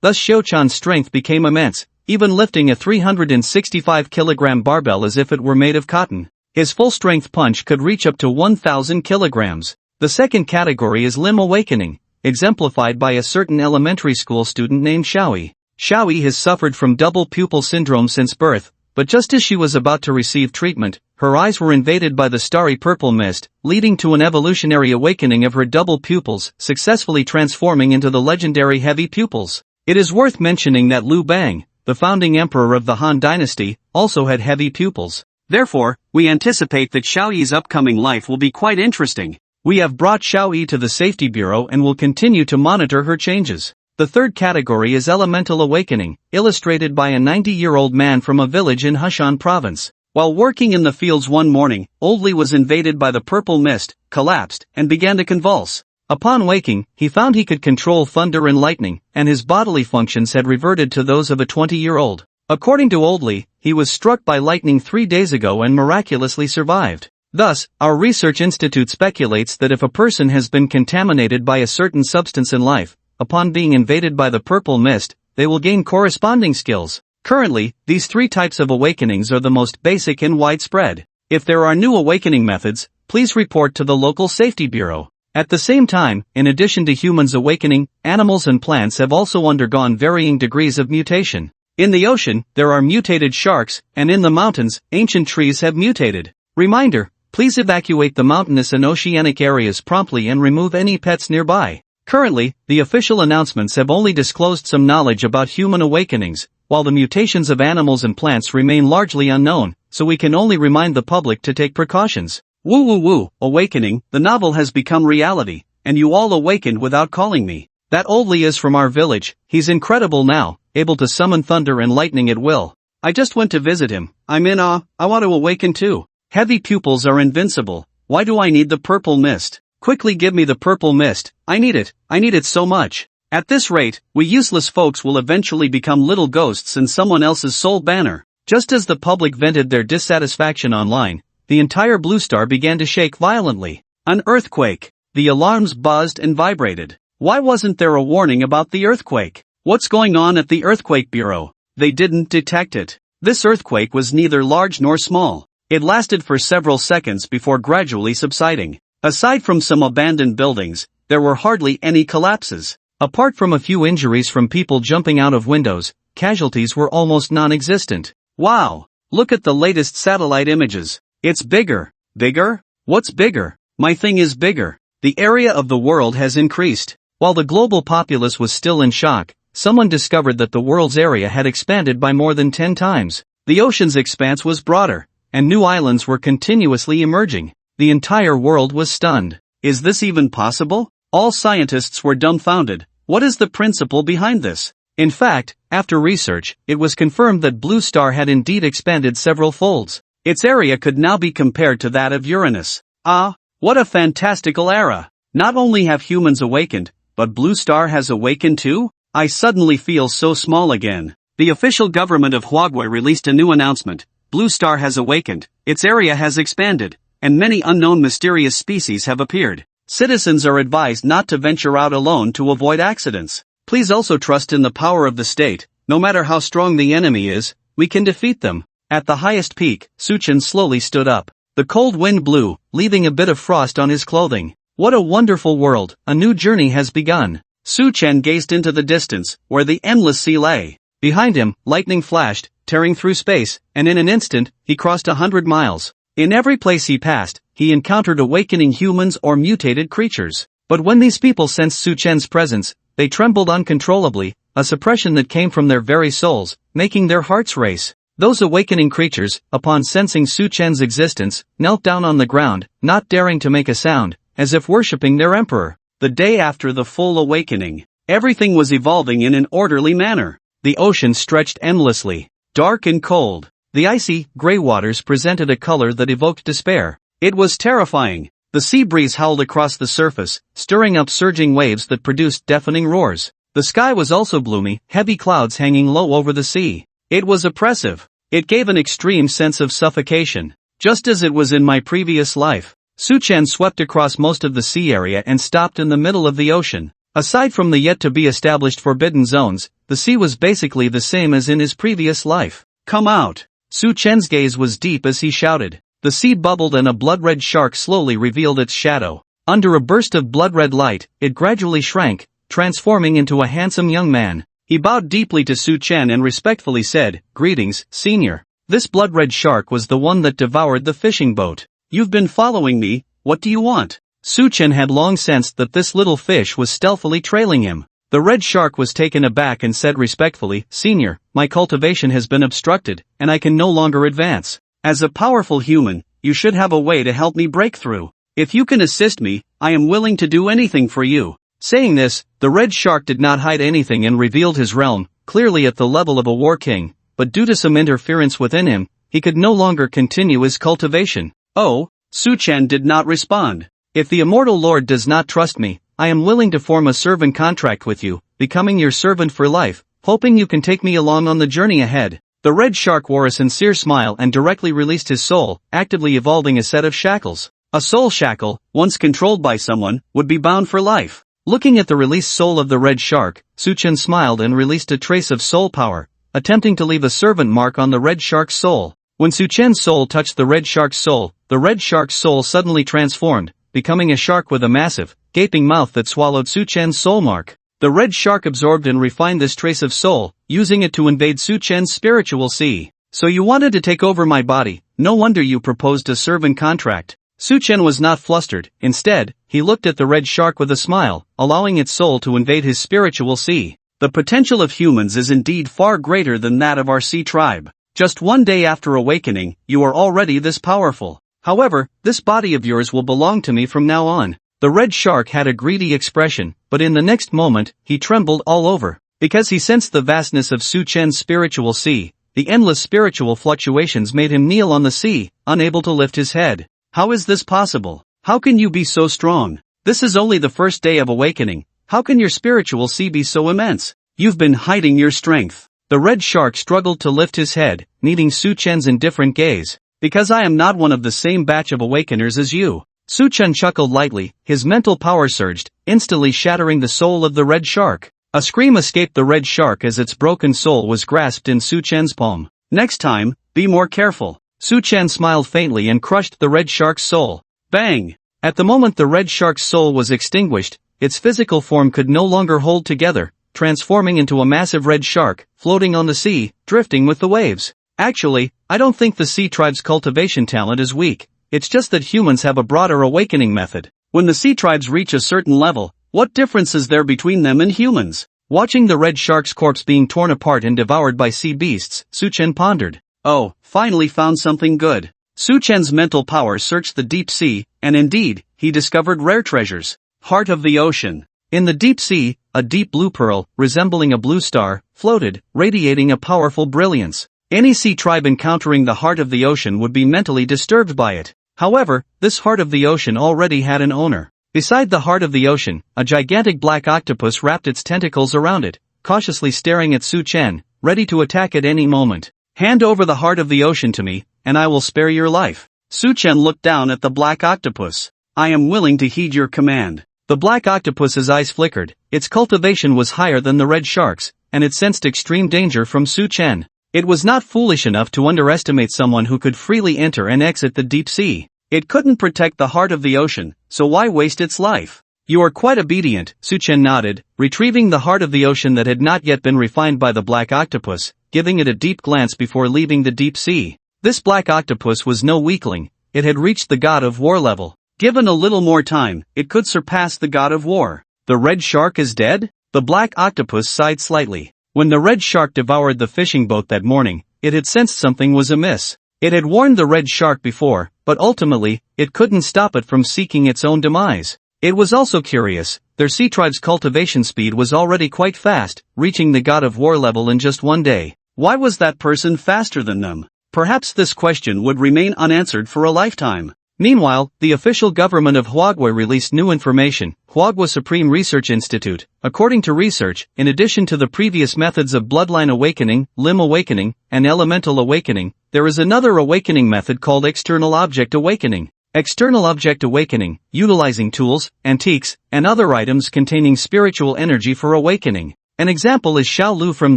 Thus Shaochan's strength became immense, even lifting a 365-kilogram barbell as if it were made of cotton. His full-strength punch could reach up to 1,000 kilograms. The second category is limb awakening, exemplified by a certain elementary school student named Xiaoyi. Xiaoyi has suffered from double pupil syndrome since birth, but just as she was about to receive treatment, her eyes were invaded by the starry purple mist, leading to an evolutionary awakening of her double pupils, successfully transforming into the legendary heavy pupils. It is worth mentioning that Liu Bang, the founding emperor of the Han dynasty, also had heavy pupils. Therefore, we anticipate that Xiaoyi's upcoming life will be quite interesting. We have brought Xiaoyi to the Safety Bureau and will continue to monitor her changes. The third category is elemental awakening, illustrated by a 90-year-old man from a village in Hushan province. While working in the fields one morning, Old Li was invaded by the purple mist, collapsed, and began to convulse. Upon waking, he found he could control thunder and lightning, and his bodily functions had reverted to those of a 20-year-old. According to Old Li, he was struck by lightning 3 days ago and miraculously survived. Thus, our research institute speculates that if a person has been contaminated by a certain substance in life, upon being invaded by the purple mist, they will gain corresponding skills. Currently, these 3 types of awakenings are the most basic and widespread. If there are new awakening methods, please report to the local safety bureau. At the same time, in addition to humans awakening, animals and plants have also undergone varying degrees of mutation. In the ocean, there are mutated sharks, and in the mountains, ancient trees have mutated. Reminder, please evacuate the mountainous and oceanic areas promptly and remove any pets nearby. Currently, the official announcements have only disclosed some knowledge about human awakenings, while the mutations of animals and plants remain largely unknown, so we can only remind the public to take precautions. Woo woo woo, Awakening, the novel has become reality, and you all awakened without calling me. That Old Li is from our village, he's incredible now, able to summon thunder and lightning at will. I just went to visit him, I'm in awe, I want to awaken too. Heavy pupils are invincible, why do I need the purple mist? Quickly give me the purple mist, I need it so much. At this rate, we useless folks will eventually become little ghosts in someone else's soul banner. Just as the public vented their dissatisfaction online, the entire Blue Star began to shake violently. An earthquake. The alarms buzzed and vibrated. Why wasn't there a warning about the earthquake? What's going on at the Earthquake Bureau? They didn't detect it. This earthquake was neither large nor small. It lasted for several seconds before gradually subsiding. Aside from some abandoned buildings, there were hardly any collapses. Apart from a few injuries from people jumping out of windows, casualties were almost non-existent. Wow! Look at the latest satellite images. It's bigger. Bigger? What's bigger? My thing is bigger. The area of the world has increased. While the global populace was still in shock, someone discovered that the world's area had expanded by more than 10 times. The ocean's expanse was broader, and new islands were continuously emerging. The entire world was stunned. Is this even possible? All scientists were dumbfounded. What is the principle behind this? In fact, after research, it was confirmed that Blue Star had indeed expanded several folds. Its area could now be compared to that of Uranus. Ah, what a fantastical era! Not only have humans awakened, but Blue Star has awakened too? I suddenly feel so small again. The official government of Huawei released a new announcement. Blue Star has awakened, its area has expanded, and many unknown mysterious species have appeared. Citizens are advised not to venture out alone to avoid accidents. Please also trust in the power of the state. No matter how strong the enemy is, we can defeat them. At the highest peak, Suchen slowly stood up. The cold wind blew, leaving a bit of frost on his clothing. What a wonderful world, a new journey has begun. Suchen gazed into the distance, where the endless sea lay. Behind him, lightning flashed, tearing through space, and in an instant, he crossed 100 miles. In every place he passed, he encountered awakening humans or mutated creatures. But when these people sensed Suchen's presence, they trembled uncontrollably, a suppression that came from their very souls, making their hearts race. Those awakening creatures, upon sensing Suchen's existence, knelt down on the ground, not daring to make a sound, as if worshipping their emperor. The day after the full awakening, everything was evolving in an orderly manner. The ocean stretched endlessly, dark and cold. The icy, gray waters presented a color that evoked despair. It was terrifying. The sea breeze howled across the surface, stirring up surging waves that produced deafening roars. The sky was also gloomy, heavy clouds hanging low over the sea. It was oppressive. It gave an extreme sense of suffocation, just as it was in my previous life. Suchen swept across most of the sea area and stopped in the middle of the ocean. Aside from the yet-to-be-established forbidden zones, the sea was basically the same as in his previous life. Come out! Su Chen's gaze was deep as he shouted. The sea bubbled and a blood-red shark slowly revealed its shadow. Under a burst of blood-red light, it gradually shrank, transforming into a handsome young man. He bowed deeply to Su Chen and respectfully said, "Greetings, senior." This blood-red shark was the one that devoured the fishing boat. "You've been following me, what do you want?" Su Chen had long sensed that this little fish was stealthily trailing him. The red shark was taken aback and said respectfully, "Senior, my cultivation has been obstructed, and I can no longer advance. As a powerful human, you should have a way to help me break through. If you can assist me, I am willing to do anything for you." Saying this, the red shark did not hide anything and revealed his realm, clearly at the level of a war king, but due to some interference within him, he could no longer continue his cultivation. "Oh?" Su Chen did not respond. "If the immortal lord does not trust me, I am willing to form a servant contract with you, becoming your servant for life, hoping you can take me along on the journey ahead." The red shark wore a sincere smile and directly released his soul, actively evolving a set of shackles. A soul shackle, once controlled by someone, would be bound for life. Looking at the released soul of the red shark, Su Chen smiled and released a trace of soul power, attempting to leave a servant mark on the red shark's soul. When Su Chen's soul touched the red shark's soul suddenly transformed, becoming a shark with a massive, gaping mouth that swallowed Su Chen's soul mark. The red shark absorbed and refined this trace of soul, using it to invade Su Chen's spiritual sea. "So you wanted to take over my body, no wonder you proposed a servant contract." Su Chen was not flustered. Instead, he looked at the red shark with a smile, allowing its soul to invade his spiritual sea. "The potential of humans is indeed far greater than that of our sea tribe. Just one day after awakening, you are already this powerful. However, this body of yours will belong to me from now on." The red shark had a greedy expression, but in the next moment, he trembled all over. Because he sensed the vastness of Su Chen's spiritual sea, the endless spiritual fluctuations made him kneel on the sea, unable to lift his head. "How is this possible? How can you be so strong? This is only the first day of awakening. How can your spiritual sea be so immense? You've been hiding your strength." The red shark struggled to lift his head, meeting Su Chen's indifferent gaze. "Because I am not one of the same batch of awakeners as you." Su Chen chuckled lightly, his mental power surged, instantly shattering the soul of the red shark. A scream escaped the red shark as its broken soul was grasped in Su Chen's palm. "Next time, be more careful." Su Chen smiled faintly and crushed the red shark's soul. Bang! At the moment the red shark's soul was extinguished, its physical form could no longer hold together, transforming into a massive red shark, floating on the sea, drifting with the waves. "Actually, I don't think the sea tribe's cultivation talent is weak. It's just that humans have a broader awakening method. When the sea tribes reach a certain level, what difference is there between them and humans?" Watching the red shark's corpse being torn apart and devoured by sea beasts, Su Chen pondered. "Oh, finally found something good." Su Chen's mental power searched the deep sea, and indeed, he discovered rare treasures. Heart of the ocean. In the deep sea, a deep blue pearl, resembling a blue star, floated, radiating a powerful brilliance. Any sea tribe encountering the heart of the ocean would be mentally disturbed by it. However, this heart of the ocean already had an owner. Beside the heart of the ocean, a gigantic black octopus wrapped its tentacles around it, cautiously staring at Su Chen, ready to attack at any moment. "Hand over the heart of the ocean to me, and I will spare your life." Su Chen looked down at the black octopus. "I am willing to heed your command." The black octopus's eyes flickered. Its cultivation was higher than the red shark's, and it sensed extreme danger from Su Chen. It was not foolish enough to underestimate someone who could freely enter and exit the deep sea. It couldn't protect the heart of the ocean, so why waste its life? "You are quite obedient," Su Chen nodded, retrieving the heart of the ocean that had not yet been refined by the black octopus, giving it a deep glance before leaving the deep sea. This black octopus was no weakling, it had reached the god of war level. Given a little more time, it could surpass the god of war. "The red shark is dead?" The black octopus sighed slightly. When the red shark devoured the fishing boat that morning, it had sensed something was amiss. It had warned the red shark before, but ultimately, it couldn't stop it from seeking its own demise. It was also curious, their sea tribe's cultivation speed was already quite fast, reaching the god of war level in just one day. Why was that person faster than them? Perhaps this question would remain unanswered for a lifetime. Meanwhile, the official government of Huagua released new information. Huagua Supreme Research Institute. According to research, in addition to the previous methods of bloodline awakening, limb awakening, and elemental awakening, there is another awakening method called external object awakening. External object awakening, utilizing tools, antiques, and other items containing spiritual energy for awakening. An example is Xiao Lu from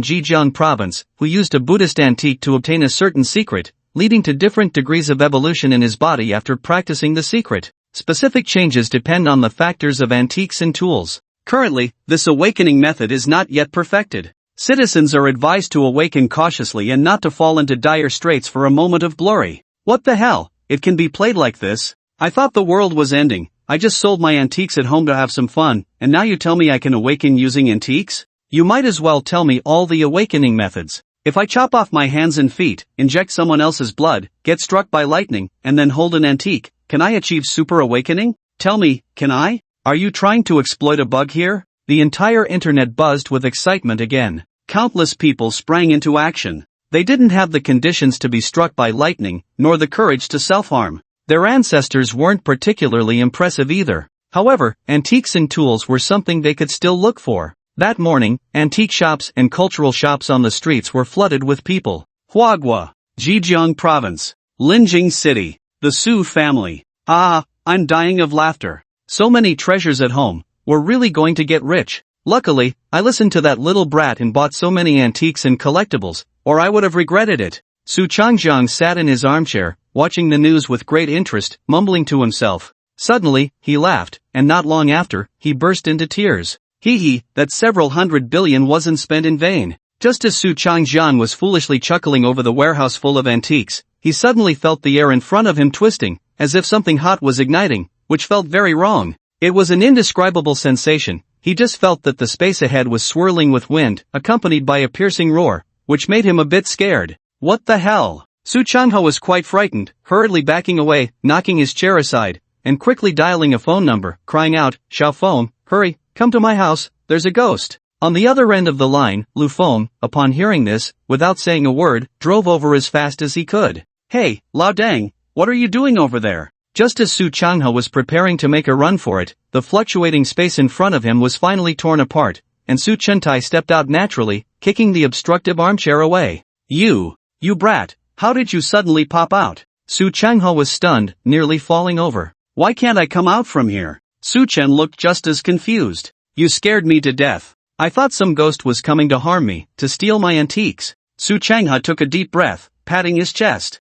Zhejiang province, who used a Buddhist antique to obtain a certain secret, leading to different degrees of evolution in his body after practicing the secret. Specific changes depend on the factors of antiques and tools. Currently, this awakening method is not yet perfected. Citizens are advised to awaken cautiously and not to fall into dire straits for a moment of glory. What the hell? It can be played like this? I thought the world was ending. I just sold my antiques at home to have some fun, and now you tell me I can awaken using antiques? You might as well tell me all the awakening methods. If I chop off my hands and feet, inject someone else's blood, get struck by lightning, and then hold an antique, can I achieve super awakening? Tell me, can I? Are you trying to exploit a bug here? The entire internet buzzed with excitement again. Countless people sprang into action. They didn't have the conditions to be struck by lightning, nor the courage to self-harm. Their ancestors weren't particularly impressive either. However, antiques and tools were something they could still look for. That morning, antique shops and cultural shops on the streets were flooded with people. Huagua, Zhejiang Province, Linjing City, the Su family. Ah, I'm dying of laughter. So many treasures at home. We're really going to get rich. Luckily, I listened to that little brat and bought so many antiques and collectibles, or I would have regretted it. Su Changjiang sat in his armchair, watching the news with great interest, mumbling to himself. Suddenly, he laughed, and not long after, he burst into tears. Hee, that several hundred billion wasn't spent in vain. Just as Su Changjiang was foolishly chuckling over the warehouse full of antiques, he suddenly felt the air in front of him twisting, as if something hot was igniting, which felt very wrong. It was an indescribable sensation. He just felt that the space ahead was swirling with wind, accompanied by a piercing roar, which made him a bit scared. What the hell? Su Changhe was quite frightened, hurriedly backing away, knocking his chair aside, and quickly dialing a phone number, crying out, "Xiao Feng, hurry, come to my house, there's a ghost." On the other end of the line, Lu Feng, upon hearing this, without saying a word, drove over as fast as he could. "Hey, Lao Dang, what are you doing over there?" Just as Su Changhe was preparing to make a run for it, the fluctuating space in front of him was finally torn apart, and Su Chentai stepped out naturally, kicking the obstructive armchair away. You brat, how did you suddenly pop out?" Su Changhe was stunned, nearly falling over. "Why can't I come out from here?" Su Chen looked just as confused. "You scared me to death. I thought some ghost was coming to harm me, to steal my antiques." Su Changhe took a deep breath, patting his chest.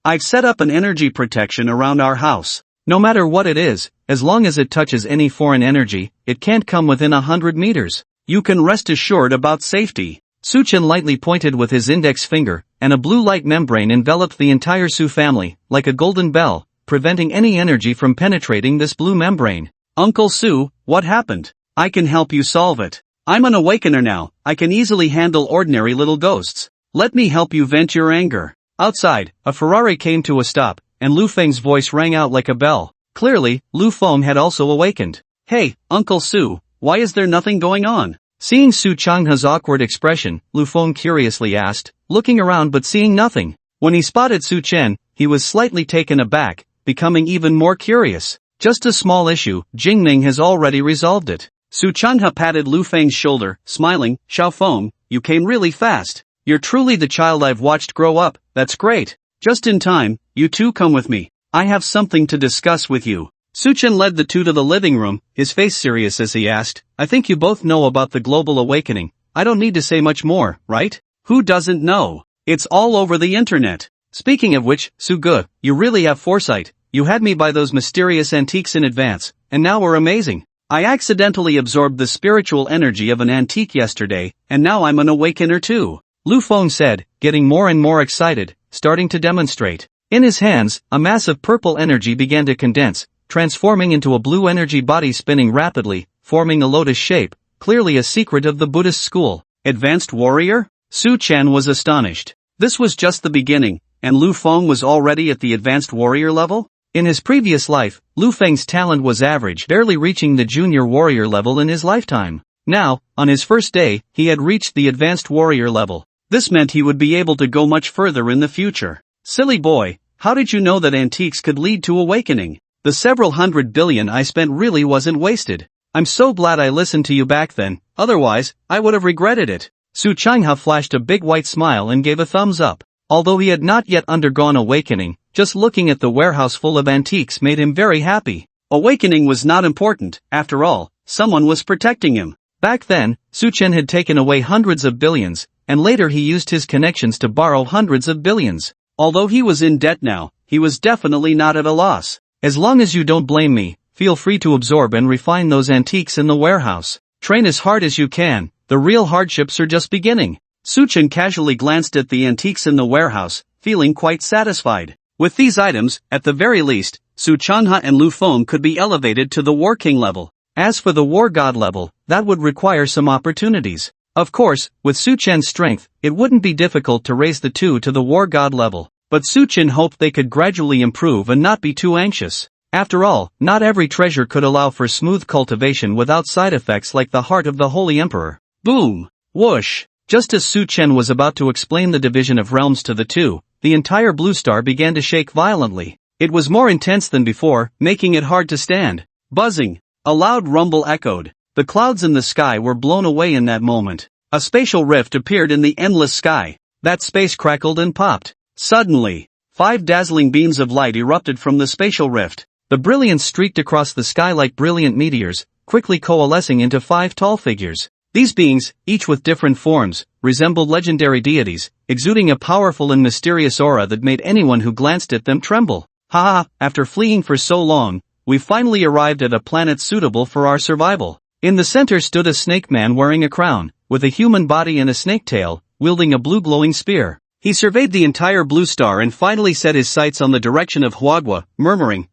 I've set up an energy protection around our house. No matter what it is, as long as it touches any foreign energy, it can't come within 100 meters. You can rest assured about safety." Su Chen lightly pointed with his index finger, and a blue light membrane enveloped the entire Su family, like a golden bell, preventing any energy from penetrating this blue membrane. "Uncle Su, what happened? I can help you solve it. I'm an awakener now, I can easily handle ordinary little ghosts. Let me help you vent your anger." Outside, a Ferrari came to a stop, and Lu Feng's voice rang out like a bell. Clearly, Lu Feng had also awakened. "Hey, Uncle Su, why is there nothing going on?" Seeing Su Changhe's awkward expression, Lu Feng curiously asked, looking around but seeing nothing. When he spotted Su Chen, he was slightly taken aback, becoming even more curious. "Just a small issue, Jingming has already resolved it." Su Changhe patted Lu Feng's shoulder, smiling. "Xiao Feng, you came really fast. You're truly the child I've watched grow up, that's great. Just in time, you two come with me. I have something to discuss with you." Su Chen led the two to the living room, his face serious as he asked, "I think you both know about the global awakening. I don't need to say much more, right? Who doesn't know? It's all over the internet. Speaking of which, Su Ge, you really have foresight. You had me buy those mysterious antiques in advance, and now we're amazing. I accidentally absorbed the spiritual energy of an antique yesterday, and now I'm an awakener too," Lu Feng said, getting more and more excited, starting to demonstrate. In his hands, a mass of purple energy began to condense, transforming into a blue energy body spinning rapidly, forming a lotus shape, clearly a secret of the Buddhist school. "Advanced warrior?" Su Chen was astonished. This was just the beginning, and Lu Feng was already at the advanced warrior level? In his previous life, Lu Feng's talent was average, barely reaching the junior warrior level in his lifetime. Now, on his first day, he had reached the advanced warrior level. This meant he would be able to go much further in the future. "Silly boy, how did you know that antiques could lead to awakening? The several hundred billion I spent really wasn't wasted. I'm so glad I listened to you back then, otherwise, I would have regretted it." Su Changhe flashed a big white smile and gave a thumbs up. Although he had not yet undergone awakening, Just looking at the warehouse full of antiques made him very happy. Awakening was not important, after all, someone was protecting him. Back then, Suchen had taken away hundreds of billions, and later he used his connections to borrow hundreds of billions. Although he was in debt now, he was definitely not at a loss. As long as you don't blame me, feel free to absorb and refine those antiques in the warehouse. Train as hard as you can, the real hardships are just beginning. Suchen casually glanced at the antiques in the warehouse, feeling quite satisfied. With these items, at the very least, Su Chanha and Lu Feng could be elevated to the War King level. As for the War God level, that would require some opportunities. Of course, with Su Chen's strength, it wouldn't be difficult to raise the two to the War God level, but Su Chen hoped they could gradually improve and not be too anxious. After all, not every treasure could allow for smooth cultivation without side effects like the heart of the Holy Emperor. Boom! Whoosh! Just as Su Chen was about to explain the division of realms to the two, the entire blue star began to shake violently. It was more intense than before, making it hard to stand. Buzzing! A loud rumble echoed. The clouds in the sky were blown away in that moment. A spatial rift appeared in the endless sky. That space crackled and popped. Suddenly, 5 dazzling beams of light erupted from the spatial rift. The brilliance streaked across the sky like brilliant meteors, quickly coalescing into 5 tall figures. These beings, each with different forms, resembled legendary deities, exuding a powerful and mysterious aura that made anyone who glanced at them tremble. Ha! After fleeing for so long, we finally arrived at a planet suitable for our survival. In the center stood a snake man wearing a crown, with a human body and a snake tail, wielding a blue glowing spear. He surveyed the entire blue star and finally set his sights on the direction of Huagua, murmuring,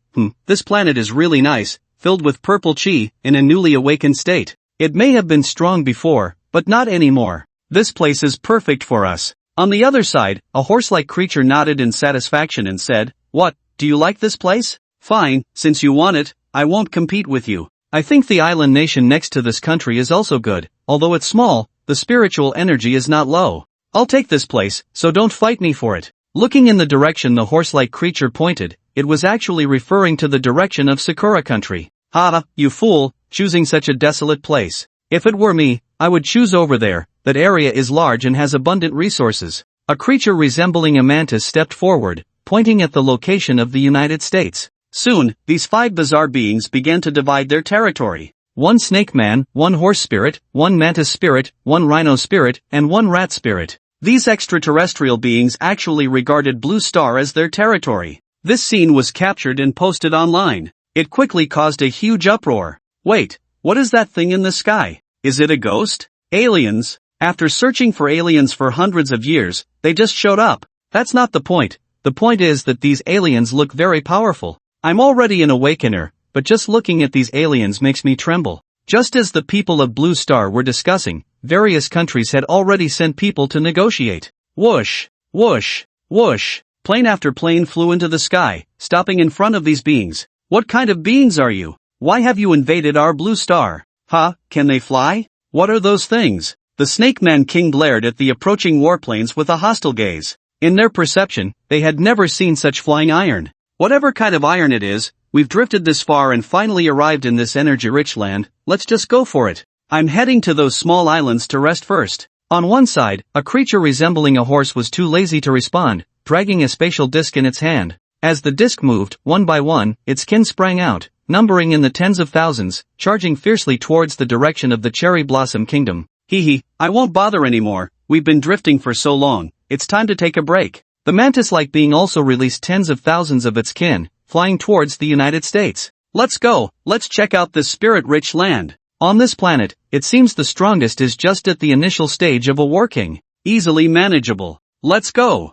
this planet is really nice, filled with purple chi, in a newly awakened state. It may have been strong before, but not anymore. This place is perfect for us. On the other side, a horse-like creature nodded in satisfaction and said, "What, do you like this place? Fine, since you want it, I won't compete with you. I think the island nation next to this country is also good, although it's small, the spiritual energy is not low. I'll take this place, so don't fight me for it." Looking in the direction the horse-like creature pointed, it was actually referring to the direction of Sakura country. "Ha, you fool, choosing such a desolate place. If it were me, I would choose over there, that area is large and has abundant resources." A creature resembling a mantis stepped forward, pointing at the location of the United States. Soon, these 5 bizarre beings began to divide their territory. 1 snake man, 1 horse spirit, 1 mantis spirit, 1 rhino spirit, and 1 rat spirit. These extraterrestrial beings actually regarded Blue Star as their territory. This scene was captured and posted online. It quickly caused a huge uproar. Wait, what is that thing in the sky? Is it a ghost? Aliens? After searching for aliens for hundreds of years, they just showed up. That's not the point. The point is that these aliens look very powerful. I'm already an awakener, but just looking at these aliens makes me tremble. Just as the people of Blue Star were discussing, various countries had already sent people to negotiate. Whoosh, whoosh, whoosh. Plane after plane flew into the sky, stopping in front of these beings. What kind of beings are you? Why have you invaded our Blue Star? Can they fly? What are those things? The Snake Man King glared at the approaching warplanes with a hostile gaze. In their perception, they had never seen such flying iron. Whatever kind of iron it is, we've drifted this far and finally arrived in this energy-rich land, let's just go for it. I'm heading to those small islands to rest first. On one side, a creature resembling a horse was too lazy to respond, dragging a spatial disc in its hand. As the disc moved, one by one, its kin sprang out, numbering in the tens of thousands, charging fiercely towards the direction of the Cherry Blossom Kingdom. I won't bother anymore, we've been drifting for so long, it's time to take a break. The mantis-like being also released tens of thousands of its kin, flying towards the United States. Let's go, let's check out this spirit-rich land. On this planet, it seems the strongest is just at the initial stage of a war king. Easily manageable. Let's go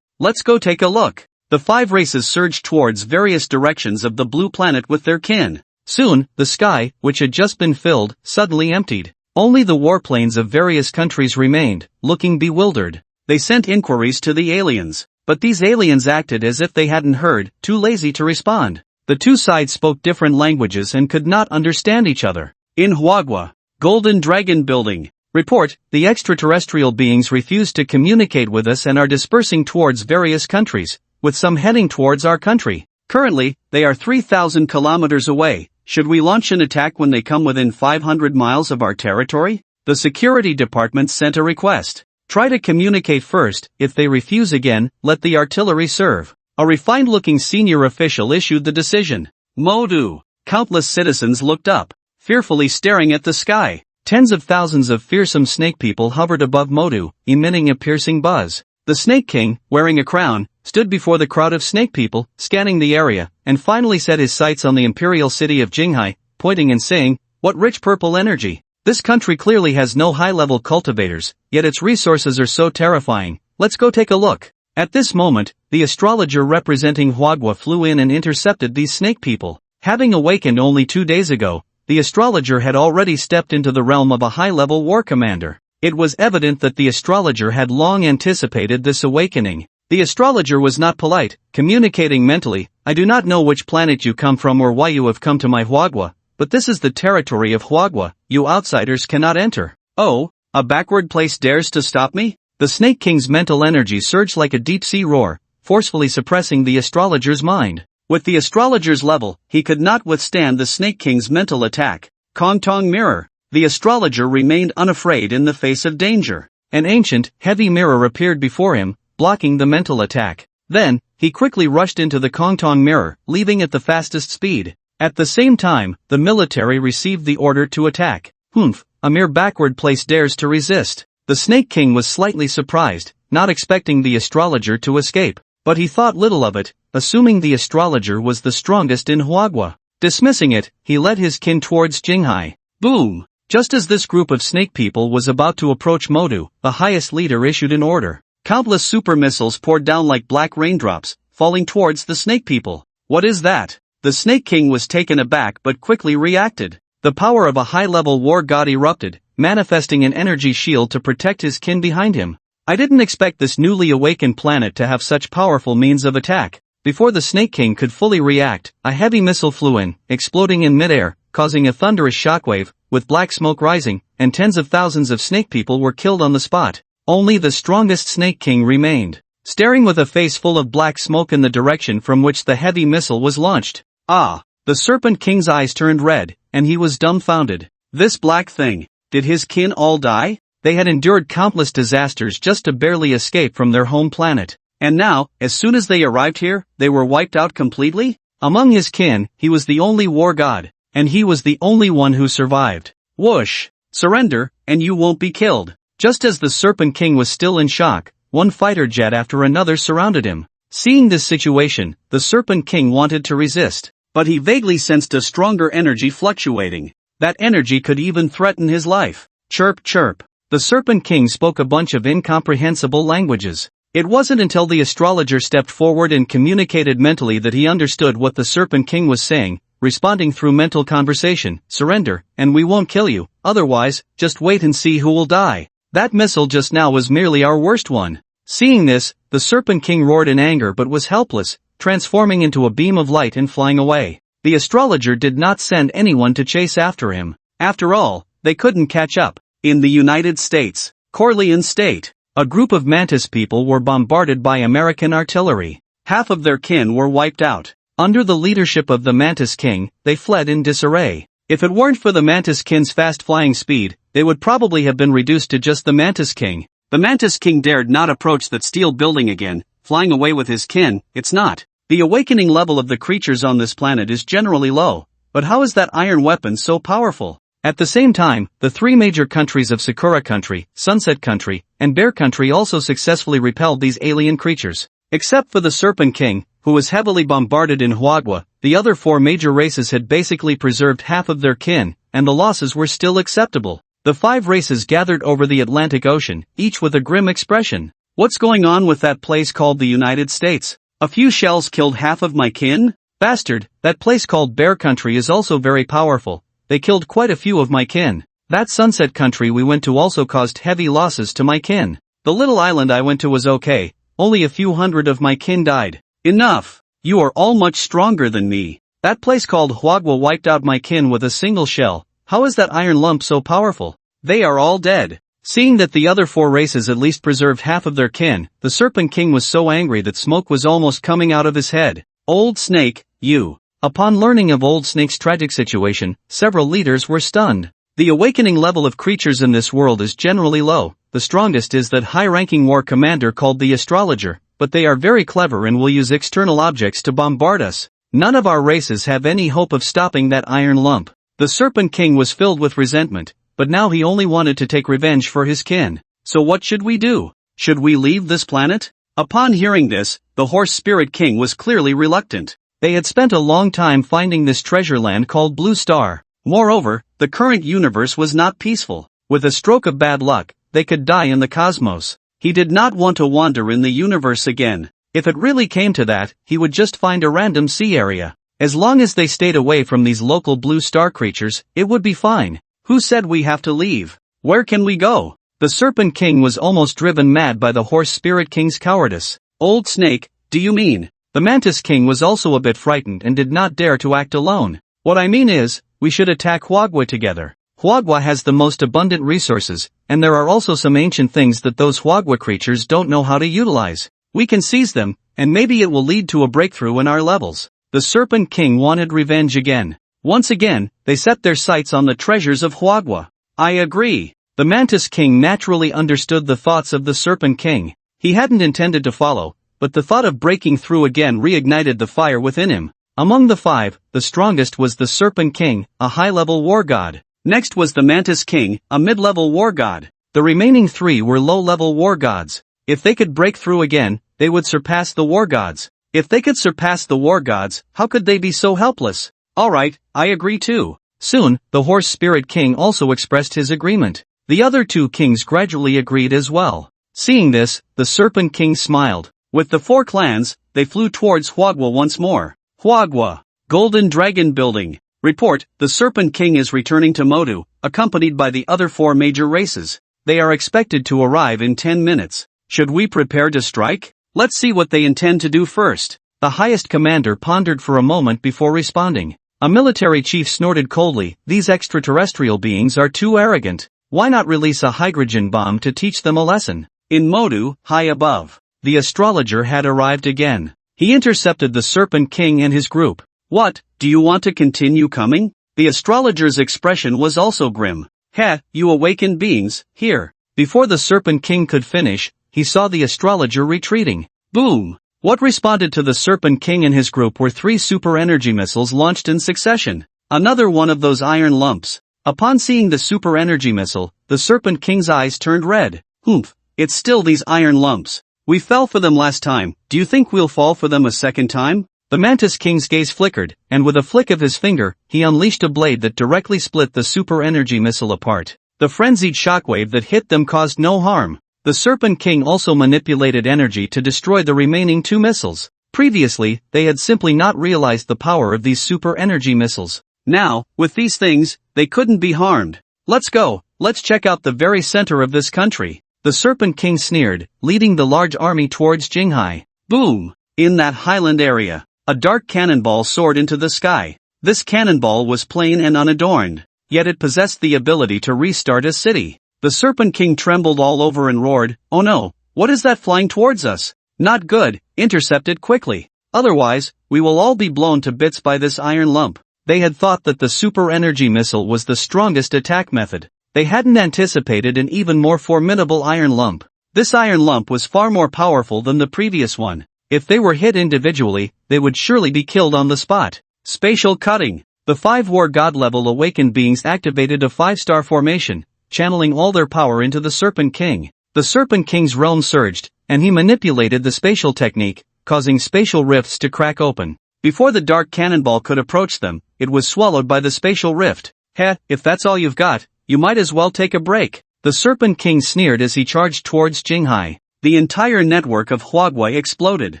take a look. The 5 races surged towards various directions of the blue planet with their kin. Soon, the sky, which had just been filled, suddenly emptied. Only the warplanes of various countries remained, looking bewildered. They sent inquiries to the aliens, but these aliens acted as if they hadn't heard, too lazy to respond. The two sides spoke different languages and could not understand each other. In Huagua, Golden Dragon Building. Report, the extraterrestrial beings refuse to communicate with us and are dispersing towards various countries, with some heading towards our country. Currently, they are 3,000 kilometers away. Should we launch an attack when they come within 500 miles of our territory? The security department sent a request. Try to communicate first, if they refuse again, let the artillery serve. A refined-looking senior official issued the decision. Modu. Countless citizens looked up, fearfully staring at the sky. Tens of thousands of fearsome snake people hovered above Modu, emitting a piercing buzz. The Snake King, wearing a crown, stood before the crowd of snake people, scanning the area, and finally set his sights on the imperial city of Jinghai, pointing and saying, "What rich purple energy! This country clearly has no high-level cultivators, yet its resources are so terrifying. Let's go take a look." At this moment, the astrologer representing Huagua flew in and intercepted these snake people. Having awakened only 2 days ago, the astrologer had already stepped into the realm of a high-level war commander. It was evident that the astrologer had long anticipated this awakening. The astrologer was not polite, communicating mentally, "I do not know which planet you come from or why you have come to my Huagua, but this is the territory of Huagua, you outsiders cannot enter." "Oh, a backward place dares to stop me?" The Snake King's mental energy surged like a deep-sea roar, forcefully suppressing the astrologer's mind. With the astrologer's level, he could not withstand the Snake King's mental attack. Confronting mirror. The astrologer remained unafraid in the face of danger. An ancient, heavy mirror appeared before him, blocking the mental attack. Then, he quickly rushed into the Confronting mirror, leaving at the fastest speed. At the same time, the military received the order to attack. "Humph, a mere backward place dares to resist." The Snake King was slightly surprised, not expecting the astrologer to escape. But he thought little of it, assuming the astrologer was the strongest in Huagua. Dismissing it, he led his kin towards Jinghai. Boom! Just as this group of snake people was about to approach Modu, the highest leader issued an order. Countless super missiles poured down like black raindrops, falling towards the snake people. "What is that?" The Snake King was taken aback but quickly reacted. The power of a high-level war god erupted, manifesting an energy shield to protect his kin behind him. "I didn't expect this newly awakened planet to have such powerful means of attack." Before the Snake King could fully react, a heavy missile flew in, exploding in midair, causing a thunderous shockwave, with black smoke rising, and tens of thousands of snake people were killed on the spot. Only the strongest Snake King remained, staring with a face full of black smoke in the direction from which the heavy missile was launched. Ah! The Serpent King's eyes turned red, and he was dumbfounded. This black thing, did his kin all die? They had endured countless disasters just to barely escape from their home planet. And now, as soon as they arrived here, they were wiped out completely? Among his kin, he was the only war god, and he was the only one who survived. Whoosh! Surrender, and you won't be killed. Just as the Serpent King was still in shock, one fighter jet after another surrounded him. Seeing this situation, the Serpent King wanted to resist, but he vaguely sensed a stronger energy fluctuating. That energy could even threaten his life. Chirp chirp. The Serpent King spoke a bunch of incomprehensible languages. It wasn't until the astrologer stepped forward and communicated mentally that he understood what the Serpent King was saying, responding through mental conversation, "Surrender, and we won't kill you, otherwise, just wait and see who will die. That missile just now was merely our worst one." Seeing this, the Serpent King roared in anger but was helpless, transforming into a beam of light and flying away. The astrologer did not send anyone to chase after him. After all, they couldn't catch up. In the United States, Corleone State, a group of mantis people were bombarded by American artillery. Half of their kin were wiped out. Under the leadership of the Mantis King, they fled in disarray. If it weren't for the Mantis King's fast-flying speed, they would probably have been reduced to just the Mantis King. The Mantis King dared not approach that steel building again, flying away with his kin. It's not. The awakening level of the creatures on this planet is generally low, but how is that iron weapon so powerful? At the same time, the three major countries of Sakura Country, Sunset Country, and Bear Country also successfully repelled these alien creatures. Except for the Serpent King, who was heavily bombarded in Huagua, the other four major races had basically preserved half of their kin, and the losses were still acceptable. The 5 races gathered over the Atlantic Ocean, each with a grim expression. What's going on with that place called the United States? A few shells killed half of my kin? Bastard, that place called Bear Country is also very powerful. They killed quite a few of my kin. That Sunset Country we went to also caused heavy losses to my kin. The little island I went to was okay, only a few hundred of my kin died. Enough! You are all much stronger than me. That place called Huagua wiped out my kin with a single shell. How is that iron lump so powerful? They are all dead. Seeing that the other 4 races at least preserved half of their kin, the Serpent King was so angry that smoke was almost coming out of his head. Old Snake, you. Upon learning of Old Snake's tragic situation, several leaders were stunned. The awakening level of creatures in this world is generally low. The strongest is that high-ranking war commander called the astrologer, but they are very clever and will use external objects to bombard us. None of our races have any hope of stopping that iron lump. The Serpent King was filled with resentment, but now he only wanted to take revenge for his kin. So what should we do? Should we leave this planet? Upon hearing this, the Horse Spirit King was clearly reluctant. They had spent a long time finding this treasure land called Blue Star. Moreover, the current universe was not peaceful. With a stroke of bad luck, they could die in the cosmos. He did not want to wander in the universe again. If it really came to that, he would just find a random sea area. As long as they stayed away from these local blue star creatures, it would be fine. Who said we have to leave? Where can we go? The Serpent King was almost driven mad by the Horse Spirit King's cowardice. Old Snake, do you mean? The Mantis King was also a bit frightened and did not dare to act alone. What I mean is, we should attack Huagua together. Huagua has the most abundant resources, and there are also some ancient things that those Huagua creatures don't know how to utilize. We can seize them, and maybe it will lead to a breakthrough in our levels. The Serpent King wanted revenge again. Once again, they set their sights on the treasures of Huagua. I agree. The Mantis King naturally understood the thoughts of the Serpent King. He hadn't intended to follow, but the thought of breaking through again reignited the fire within him. Among the five, the strongest was the Serpent King, a high-level war god. Next was the Mantis King, a mid-level war god. The remaining three were low-level war gods. If they could break through again, they would surpass the war gods. If they could surpass the war gods, how could they be so helpless? Alright, I agree too. Soon, the Horse Spirit King also expressed his agreement. The other two kings gradually agreed as well. Seeing this, the Serpent King smiled. With the four clans, they flew towards Huagua once more. Huagua, Golden Dragon Building. Report, the Serpent King is returning to Modu, accompanied by the other four major races. They are expected to arrive in 10 minutes. Should we prepare to strike? Let's see what they intend to do first. The highest commander pondered for a moment before responding. A military chief snorted coldly, these extraterrestrial beings are too arrogant. Why not release a hydrogen bomb to teach them a lesson? In Modu, high above, the astrologer had arrived again. He intercepted the Serpent King and his group. What, do you want to continue coming? The astrologer's expression was also grim. Heh, you awakened beings, here. Before the Serpent King could finish, he saw the astrologer retreating. Boom! What responded to the Serpent King and his group were 3 super energy missiles launched in succession. Another one of those iron lumps. Upon seeing the super energy missile, the Serpent King's eyes turned red. Humph, it's still these iron lumps. We fell for them last time, do you think we'll fall for them a second time? The Mantis King's gaze flickered, and with a flick of his finger, he unleashed a blade that directly split the super energy missile apart. The frenzied shockwave that hit them caused no harm. The Serpent King also manipulated energy to destroy the remaining 2 missiles. Previously, they had simply not realized the power of these super energy missiles. Now, with these things, they couldn't be harmed. Let's go, let's check out the very center of this country. The Serpent King sneered, leading the large army towards Jinghai. Boom! In that highland area, a dark cannonball soared into the sky. This cannonball was plain and unadorned, yet it possessed the ability to restart a city. The Serpent King trembled all over and roared, "Oh no, what is that flying towards us? Not good, intercept it quickly. Otherwise, we will all be blown to bits by this iron lump." They had thought that the super energy missile was the strongest attack method. They hadn't anticipated an even more formidable iron lump. This iron lump was far more powerful than the previous one. If they were hit individually, they would surely be killed on the spot. Spatial cutting. The 5 war god level awakened beings activated a 5-star formation, channeling all their power into the Serpent King. The Serpent King's realm surged, and he manipulated the spatial technique, causing spatial rifts to crack open. Before the dark cannonball could approach them, it was swallowed by the spatial rift. Heh, if that's all you've got, you might as well take a break. The Serpent King sneered as he charged towards Jinghai. The entire network of Huagua exploded.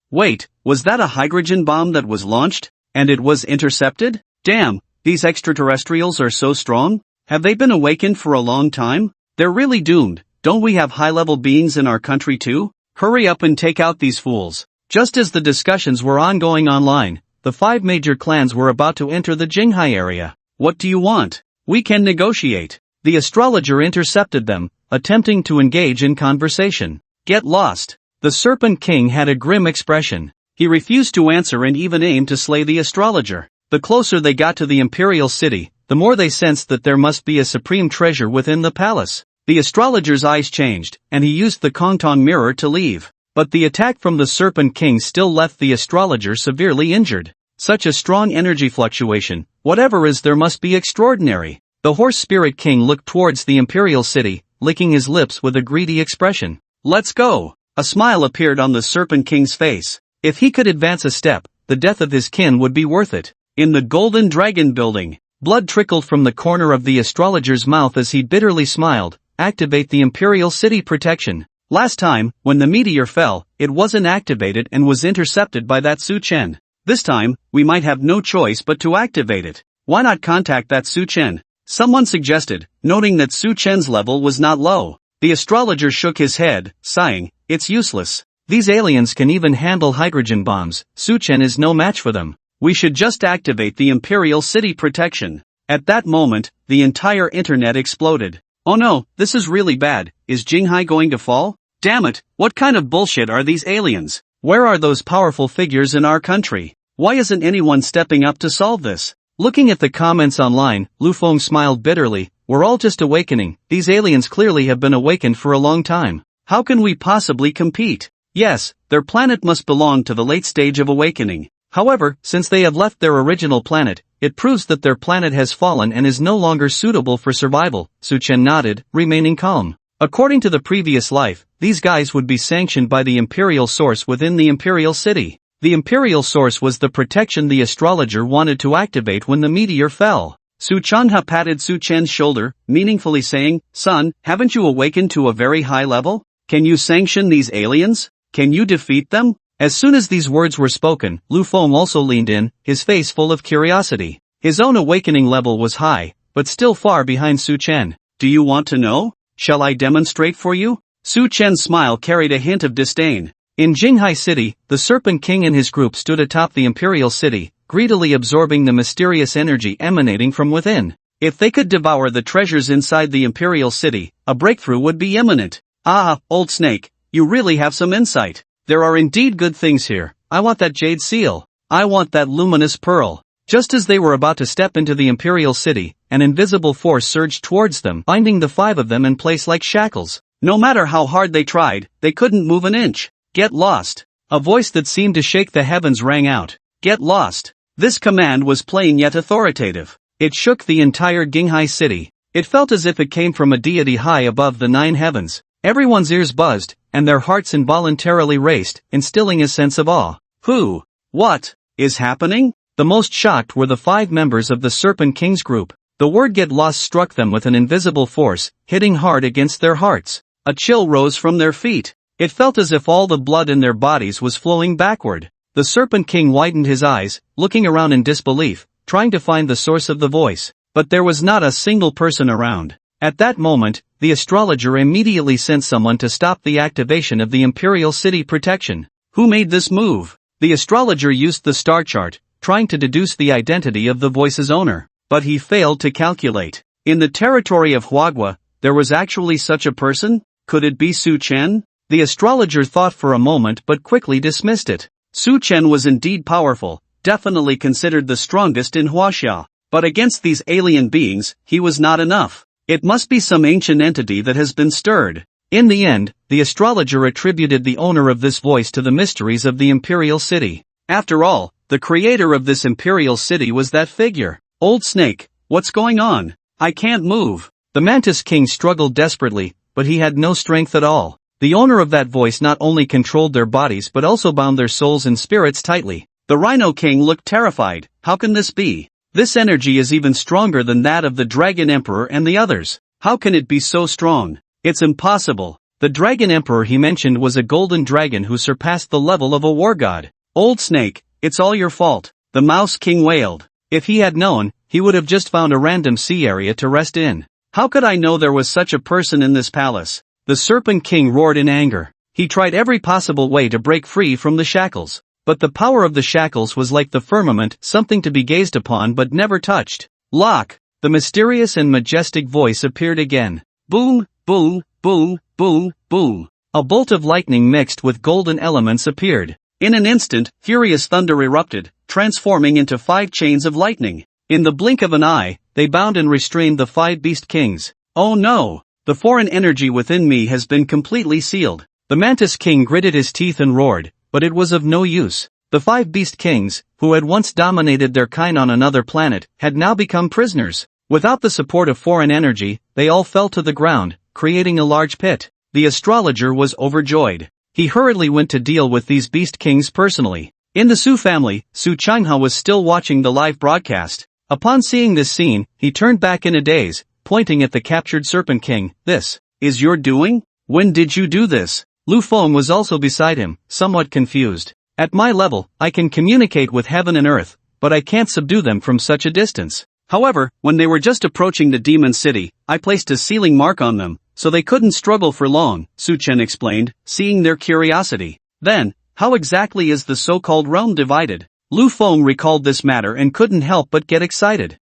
Wait, was that a hydrogen bomb that was launched? And it was intercepted? Damn, these extraterrestrials are so strong? Have they been awakened for a long time? They're really doomed. Don't we have high-level beings in our country too? Hurry up and take out these fools. Just as the discussions were ongoing online, the 5 major clans were about to enter the Jinghai area. What do you want? We can negotiate. The astrologer intercepted them, attempting to engage in conversation. Get lost. The Serpent King had a grim expression. He refused to answer and even aimed to slay the astrologer. The closer they got to the imperial city, the more they sensed that there must be a supreme treasure within the palace. The astrologer's eyes changed, and he used the Kongtong mirror to leave. But the attack from the Serpent King still left the astrologer severely injured. Such a strong energy fluctuation, whatever is there must be extraordinary. The Horse Spirit King looked towards the Imperial City, licking his lips with a greedy expression. Let's go! A smile appeared on the Serpent King's face. If he could advance a step, the death of his kin would be worth it. In the Golden Dragon Building, blood trickled from the corner of the astrologer's mouth as he bitterly smiled. Activate the Imperial City protection. Last time, when the meteor fell, it wasn't activated and was intercepted by that Su Chen. This time, we might have no choice but to activate it. Why not contact that Su Chen? Someone suggested, noting that Su Chen's level was not low. The astrologer shook his head, sighing, it's useless. These aliens can even handle hydrogen bombs, Su Chen is no match for them. We should just activate the Imperial City protection. At that moment, the entire internet exploded. Oh no, this is really bad, is Jinghai going to fall? Damn it, what kind of bullshit are these aliens? Where are those powerful figures in our country? Why isn't anyone stepping up to solve this? Looking at the comments online, Lu Feng smiled bitterly. We're all just awakening. These aliens clearly have been awakened for a long time. How can we possibly compete? Yes, their planet must belong to the late stage of awakening. However, since they have left their original planet, it proves that their planet has fallen and is no longer suitable for survival. Su Chen nodded, remaining calm. According to the previous life, these guys would be sanctioned by the Imperial Source within the Imperial City. The Imperial Source was the protection the astrologer wanted to activate when the meteor fell. Su Chanha patted Su Chen's shoulder, meaningfully saying, Son, haven't you awakened to a very high level? Can you sanction these aliens? Can you defeat them? As soon as these words were spoken, Lu Feng also leaned in, his face full of curiosity. His own awakening level was high, but still far behind Su Chen. Do you want to know? Shall I demonstrate for you? Su Chen's smile carried a hint of disdain. In Jinghai City, the Serpent King and his group stood atop the Imperial City, greedily absorbing the mysterious energy emanating from within. If they could devour the treasures inside the Imperial City, a breakthrough would be imminent. Ah, old snake, you really have some insight. There are indeed good things here. I want that jade seal. I want that luminous pearl. Just as they were about to step into the Imperial City, an invisible force surged towards them, binding the five of them in place like shackles. No matter how hard they tried, they couldn't move an inch. Get lost. A voice that seemed to shake the heavens rang out. Get lost. This command was plain yet authoritative. It shook the entire Jinghai City. It felt as if it came from a deity high above the 9 heavens. Everyone's ears buzzed, and their hearts involuntarily raced, instilling a sense of awe. Who? What is happening? The most shocked were the 5 members of the Serpent King's group. The word get lost struck them with an invisible force, hitting hard against their hearts. A chill rose from their feet. It felt as if all the blood in their bodies was flowing backward. The Serpent King widened his eyes, looking around in disbelief, trying to find the source of the voice. But there was not a single person around. At that moment, the astrologer immediately sent someone to stop the activation of the Imperial City protection. Who made this move? The astrologer used the star chart, trying to deduce the identity of the voice's owner. But he failed to calculate. In the territory of Huagua, there was actually such a person? Could it be Su Chen? The astrologer thought for a moment but quickly dismissed it. Su Chen was indeed powerful, definitely considered the strongest in Huaxia. But against these alien beings, he was not enough. It must be some ancient entity that has been stirred. In the end, the astrologer attributed the owner of this voice to the mysteries of the Imperial City. After all, the creator of this Imperial City was that figure. Old snake, what's going on? I can't move. The Mantis King struggled desperately, but he had no strength at all. The owner of that voice not only controlled their bodies but also bound their souls and spirits tightly. The Rhino King looked terrified. How can this be? This energy is even stronger than that of the Dragon Emperor and the others. How can it be so strong? It's impossible. The Dragon Emperor he mentioned was a golden dragon who surpassed the level of a war god. Old snake, it's all your fault, the Mouse King wailed. If he had known, he would have just found a random sea area to rest in. How could I know there was such a person in this palace? The Serpent King roared in anger. He tried every possible way to break free from the shackles. But the power of the shackles was like the firmament, something to be gazed upon but never touched. Lock! The mysterious and majestic voice appeared again. Boom, boom, boom, boom, boom. A bolt of lightning mixed with golden elements appeared. In an instant, furious thunder erupted, transforming into 5 chains of lightning. In the blink of an eye, they bound and restrained the 5 beast kings. Oh no! The foreign energy within me has been completely sealed. The Mantis King gritted his teeth and roared, but it was of no use. The 5 Beast Kings, who had once dominated their kind on another planet, had now become prisoners. Without the support of foreign energy, they all fell to the ground, creating a large pit. The astrologer was overjoyed. He hurriedly went to deal with these Beast Kings personally. In the Su family, Su Changha was still watching the live broadcast. Upon seeing this scene, he turned back in a daze, pointing at the captured Serpent King. "This is your doing? When did you do this?" Lu Feng was also beside him, somewhat confused. "At my level, I can communicate with heaven and earth, but I can't subdue them from such a distance. However, when they were just approaching the demon city, I placed a sealing mark on them, so they couldn't struggle for long," Su Chen explained, seeing their curiosity. "Then, how exactly is the so-called realm divided?" Lu Feng recalled this matter and couldn't help but get excited.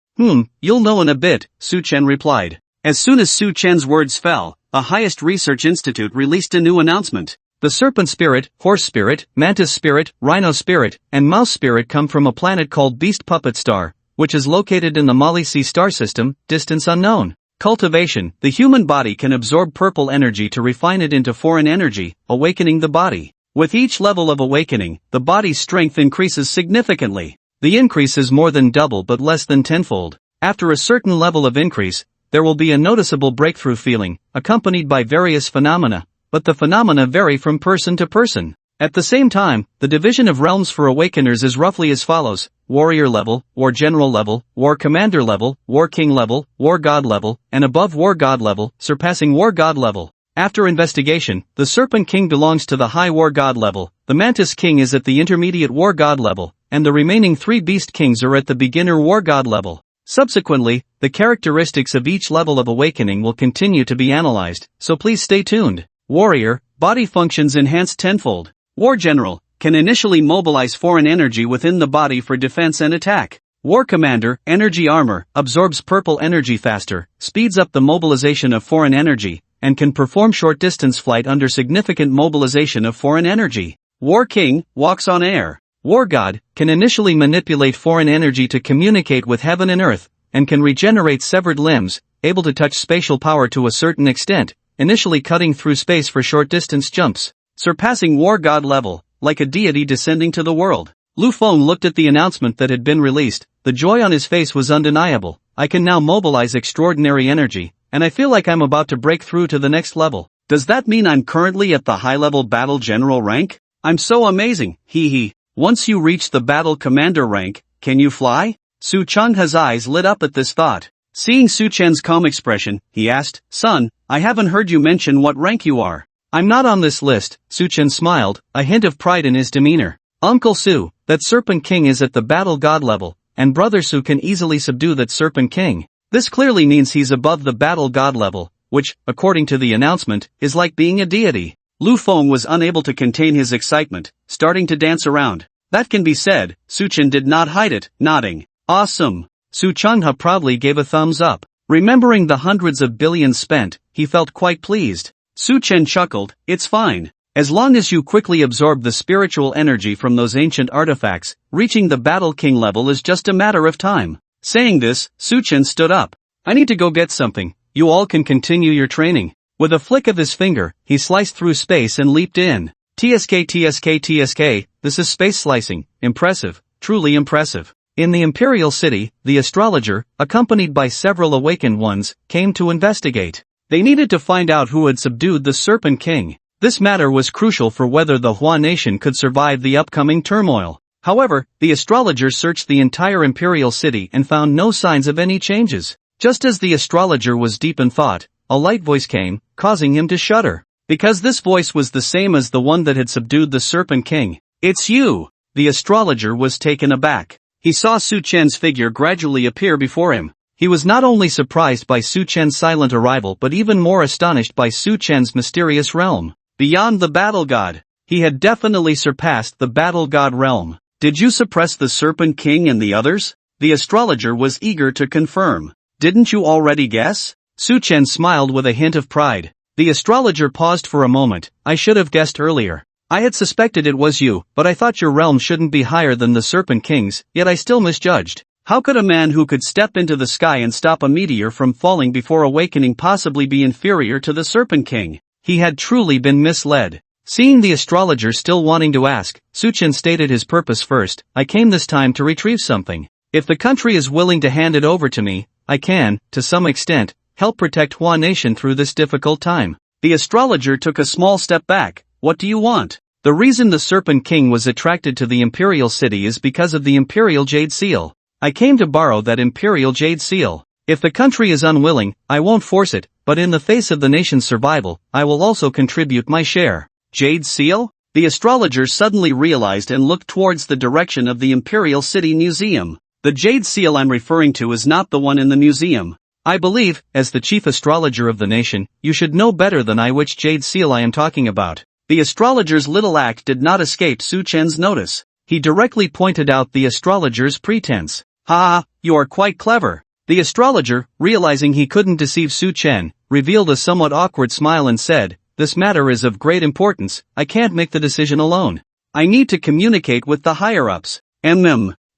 You'll know in a bit," Su Chen replied. As soon as Su Chen's words fell, the highest research institute released a new announcement. The serpent spirit, horse spirit, mantis spirit, rhino spirit, and mouse spirit come from a planet called Beast Puppet Star, which is located in the Mali C star system, distance unknown. Cultivation: the human body can absorb purple energy to refine it into foreign energy, awakening the body. With each level of awakening, the body's strength increases significantly. The increase is more than double but less than tenfold. After a certain level of increase, there will be a noticeable breakthrough feeling, accompanied by various phenomena, but the phenomena vary from person to person. At the same time, the division of realms for awakeners is roughly as follows: warrior level, war general level, war commander level, war king level, war god level, and above war god level, surpassing war god level. After investigation, the Serpent King belongs to the high war god level, the Mantis King is at the intermediate war god level, and the remaining 3 Beast Kings are at the beginner war god level. Subsequently, the characteristics of each level of awakening will continue to be analyzed, so please stay tuned. Warrior, body functions enhanced tenfold. War General, can initially mobilize foreign energy within the body for defense and attack. War Commander, energy armor, absorbs purple energy faster, speeds up the mobilization of foreign energy, and can perform short-distance flight under significant mobilization of foreign energy. War King, walks on air. War God, can initially manipulate foreign energy to communicate with heaven and earth, and can regenerate severed limbs, able to touch spatial power to a certain extent, initially cutting through space for short-distance jumps. Surpassing War God level, like a deity descending to the world. Lu Feng looked at the announcement that had been released. The joy on his face was undeniable. I can now mobilize extraordinary energy, and I feel like I'm about to break through to the next level. Does that mean I'm currently at the high-level battle general rank? I'm so amazing, hee. Once you reach the battle commander rank, can you fly? Su Changha's eyes lit up at this thought. Seeing Su Chen's calm expression, he asked, "Son, I haven't heard you mention what rank you are." "I'm not on this list," Su Chen smiled, a hint of pride in his demeanor. "Uncle Su, that Serpent King is at the battle god level, and Brother Su can easily subdue that Serpent King. This clearly means he's above the battle god level, which, according to the announcement, is like being a deity." Lu Feng was unable to contain his excitement, starting to dance around. That can be said, Su Chen did not hide it, nodding. "Awesome." Su Changha proudly gave a thumbs up. Remembering the hundreds of billions spent, he felt quite pleased. Su Chen chuckled, "It's fine. As long as you quickly absorb the spiritual energy from those ancient artifacts, reaching the Battle King level is just a matter of time." Saying this, Su Chen stood up. "I need to go get something. You all can continue your training." With a flick of his finger, he sliced through space and leaped in. TSK, this is space slicing. Impressive, truly impressive. In the Imperial City, the astrologer, accompanied by several awakened ones, came to investigate. They needed to find out who had subdued the Serpent King. This matter was crucial for whether the Hua nation could survive the upcoming turmoil. However, the astrologer searched the entire Imperial City and found no signs of any changes. Just as the astrologer was deep in thought, a light voice came, causing him to shudder. Because this voice was the same as the one that had subdued the Serpent King. "It's you!" The astrologer was taken aback. He saw Su Chen's figure gradually appear before him. He was not only surprised by Su Chen's silent arrival but even more astonished by Su Chen's mysterious realm. Beyond the battle god. He had definitely surpassed the battle god realm. "Did you suppress the Serpent King and the others?" The astrologer was eager to confirm. "Didn't you already guess?" Su Chen smiled with a hint of pride. The astrologer paused for a moment. "I should have guessed earlier. I had suspected it was you, but I thought your realm shouldn't be higher than the Serpent King's, yet I still misjudged. How could a man who could step into the sky and stop a meteor from falling before awakening possibly be inferior to the Serpent King?" He had truly been misled. Seeing the astrologer still wanting to ask, Suchen stated his purpose first. I came this time to retrieve something. If the country is willing to hand it over to me, I can, to some extent, help protect Hua Nation through this difficult time. The astrologer took a small step back. What do you want? The reason the Serpent King was attracted to the Imperial City is because of the Imperial Jade Seal. I came to borrow that Imperial Jade Seal. If the country is unwilling, I won't force it, but in the face of the nation's survival, I will also contribute my share. Jade Seal? The astrologer suddenly realized and looked towards the direction of the Imperial City Museum. The Jade Seal I'm referring to is not the one in the museum. I believe, as the chief astrologer of the nation, you should know better than I which Jade Seal I am talking about. The astrologer's little act did not escape Su Chen's notice. He directly pointed out the astrologer's pretense. Ha, you are quite clever. The astrologer, realizing he couldn't deceive Su Chen, revealed a somewhat awkward smile and said, this matter is of great importance, I can't make the decision alone. I need to communicate with the higher-ups.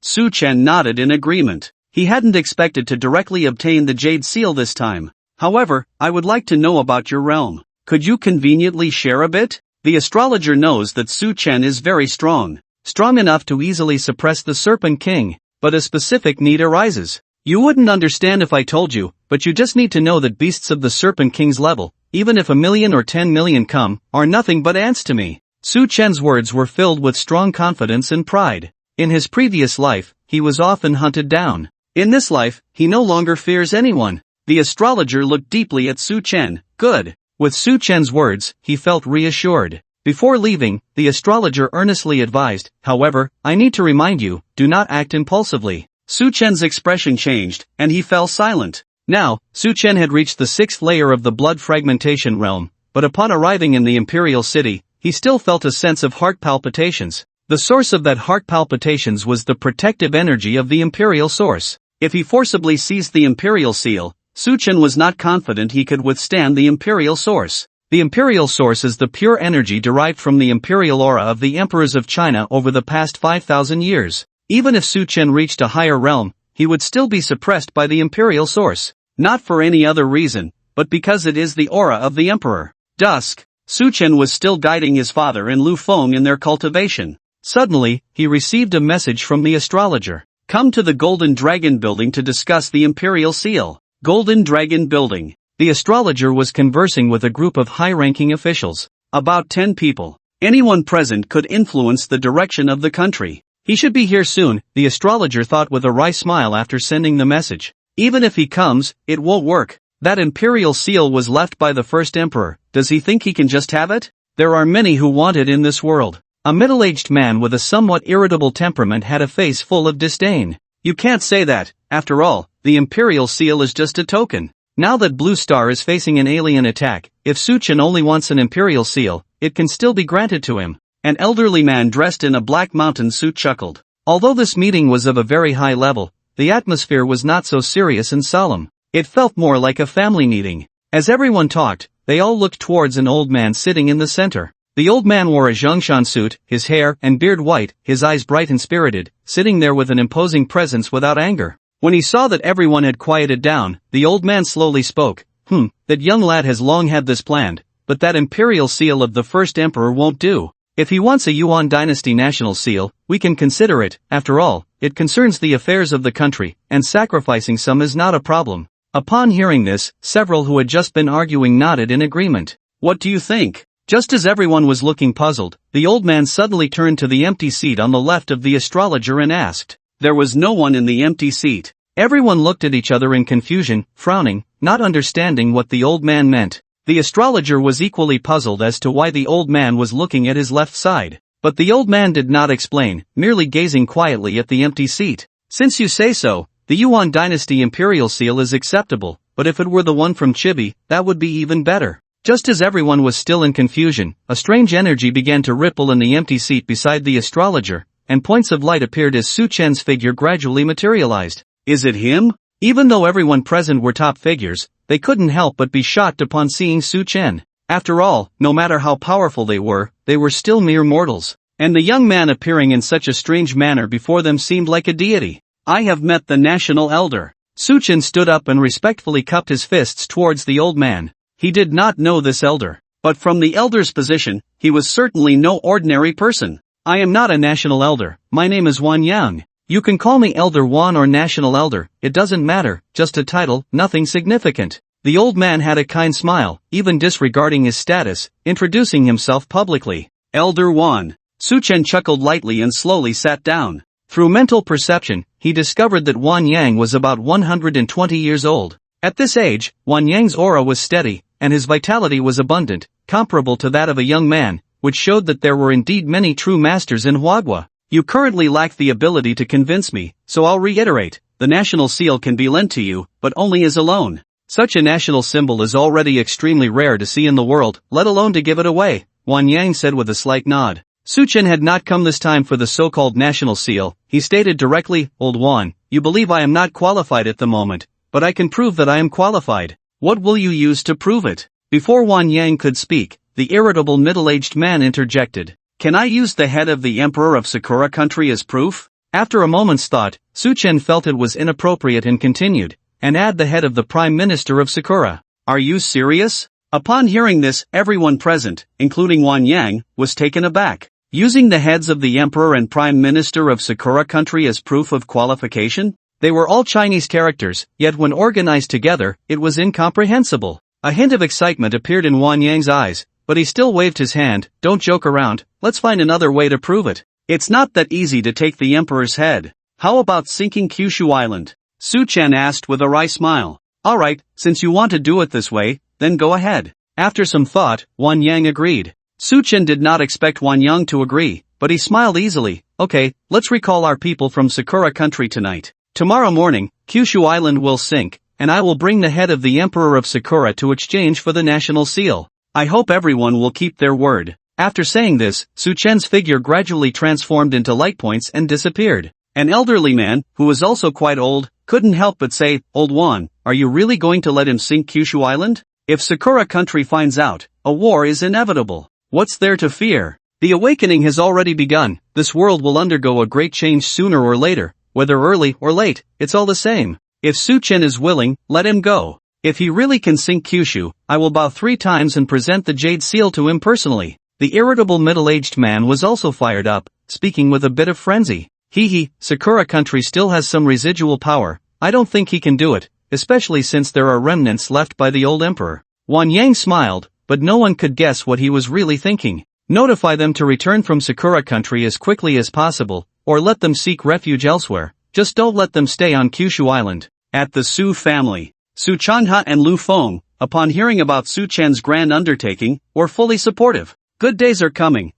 Su Chen nodded in agreement. He hadn't expected to directly obtain the Jade Seal this time. However, I would like to know about your realm. Could you conveniently share a bit? The astrologer knows that Su Chen is very strong. Strong enough to easily suppress the Serpent King. But a specific need arises. You wouldn't understand if I told you, but you just need to know that beasts of the Serpent King's level, even if 1 million or 10 million come, are nothing but ants to me. Su Chen's words were filled with strong confidence and pride. In his previous life, he was often hunted down. In this life, he no longer fears anyone. The astrologer looked deeply at Su Chen. Good. With Su Chen's words, he felt reassured. Before leaving, the astrologer earnestly advised, however, I need to remind you, do not act impulsively. Su Chen's expression changed, and he fell silent. Now, Su Chen had reached the 6th layer of the blood fragmentation realm, but upon arriving in the Imperial City, he still felt a sense of heart palpitations. The source of that heart palpitations was the protective energy of the Imperial Source. If he forcibly seized the Imperial Seal, Su Chen was not confident he could withstand the Imperial Source. The Imperial Source is the pure energy derived from the Imperial Aura of the Emperors of China over the past 5,000 years. Even if Su Chen reached a higher realm, he would still be suppressed by the Imperial Source. Not for any other reason, but because it is the aura of the Emperor. Dusk. Su Chen was still guiding his father and Lu Feng in their cultivation. Suddenly, he received a message from the astrologer. Come to the Golden Dragon Building to discuss the Imperial Seal. Golden Dragon Building. The astrologer was conversing with a group of high-ranking officials. About 10 people. Anyone present could influence the direction of the country. He should be here soon, the astrologer thought with a wry smile after sending the message. Even if he comes, it won't work. That Imperial Seal was left by the first emperor. Does he think he can just have it? There are many who want it in this world. A middle-aged man with a somewhat irritable temperament had a face full of disdain. You can't say that. After all, the Imperial Seal is just a token. Now that Blue Star is facing an alien attack, if Su Chen only wants an Imperial Seal, it can still be granted to him. An elderly man dressed in a black mountain suit chuckled. Although this meeting was of a very high level, the atmosphere was not so serious and solemn. It felt more like a family meeting. As everyone talked, they all looked towards an old man sitting in the center. The old man wore a Zhongshan suit, his hair and beard white, his eyes bright and spirited, sitting there with an imposing presence without anger. When he saw that everyone had quieted down, the old man slowly spoke. That young lad has long had this planned, but that Imperial Seal of the first emperor won't do. If he wants a Yuan dynasty national seal, we can consider it. After all, it concerns the affairs of the country, and sacrificing some is not a problem. Upon hearing this, several who had just been arguing nodded in agreement. What do you think? Just as everyone was looking puzzled, the old man suddenly turned to the empty seat on the left of the astrologer and asked. There was no one in the empty seat. Everyone looked at each other in confusion, frowning, not understanding what the old man meant. The astrologer was equally puzzled as to why the old man was looking at his left side. But the old man did not explain, merely gazing quietly at the empty seat. Since you say so, the Yuan dynasty Imperial Seal is acceptable, but if it were the one from Chibi, that would be even better. Just as everyone was still in confusion, a strange energy began to ripple in the empty seat beside the astrologer, and points of light appeared as Su Chen's figure gradually materialized. Is it him? Even though everyone present were top figures, they couldn't help but be shocked upon seeing Su Chen. After all, no matter how powerful they were still mere mortals. And the young man appearing in such a strange manner before them seemed like a deity. I have met the national elder. Su Chen stood up and respectfully cupped his fists towards the old man. He did not know this elder. But from the elder's position, he was certainly no ordinary person. I am not a national elder, my name is Wan Yang. You can call me Elder Wan or National Elder, it doesn't matter, just a title, nothing significant. The old man had a kind smile, even disregarding his status, introducing himself publicly. Elder Wan. Su Chen chuckled lightly and slowly sat down. Through mental perception, he discovered that Wan Yang was about 120 years old. At this age, Wan Yang's aura was steady, and his vitality was abundant, comparable to that of a young man, which showed that there were indeed many true masters in Huagua. You currently lack the ability to convince me, so I'll reiterate, the national seal can be lent to you, but only as a loan. Such a national symbol is already extremely rare to see in the world, let alone to give it away, Wan Yang said with a slight nod. Su Chen had not come this time for the so-called national seal. He stated directly, Old Wan, you believe I am not qualified at the moment, but I can prove that I am qualified. What will you use to prove it? Before Wan Yang could speak, the irritable middle-aged man interjected. Can I use the head of the Emperor of Sakura country as proof? After a moment's thought, Su Chen felt it was inappropriate and continued, and add the head of the Prime Minister of Sakura. Are you serious? Upon hearing this, everyone present, including Wan Yang, was taken aback. Using the heads of the Emperor and Prime Minister of Sakura country as proof of qualification? They were all Chinese characters, yet when organized together, it was incomprehensible. A hint of excitement appeared in Wan Yang's eyes, but he still waved his hand. Don't joke around, let's find another way to prove it. It's not that easy to take the Emperor's head. How about sinking Kyushu Island? Su Chen asked with a wry smile. Alright, since you want to do it this way, then go ahead. After some thought, Wan Yang agreed. Su Chen did not expect Wan Yang to agree, but he smiled easily. Okay, let's recall our people from Sakura country tonight. Tomorrow morning, Kyushu Island will sink, and I will bring the head of the Emperor of Sakura to exchange for the national seal. I hope everyone will keep their word. After saying this, Su Chen's figure gradually transformed into light points and disappeared. An elderly man, who was also quite old, couldn't help but say, Old Wan, are you really going to let him sink Kyushu Island? If Sakura country finds out, a war is inevitable. What's there to fear? The awakening has already begun. This world will undergo a great change sooner or later, whether early or late, it's all the same. If Su Chen is willing, let him go. If he really can sink Kyushu, I will bow 3 times and present the jade seal to him personally. The irritable middle-aged man was also fired up, speaking with a bit of frenzy. Sakura country still has some residual power. I don't think he can do it, especially since there are remnants left by the old emperor. Wan Yang smiled, but no one could guess what he was really thinking. Notify them to return from Sakura country as quickly as possible, or let them seek refuge elsewhere. Just don't let them stay on Kyushu Island. At the Su family, Su Chanha and Lu Feng, upon hearing about Su Chen's grand undertaking, were fully supportive. Good days are coming.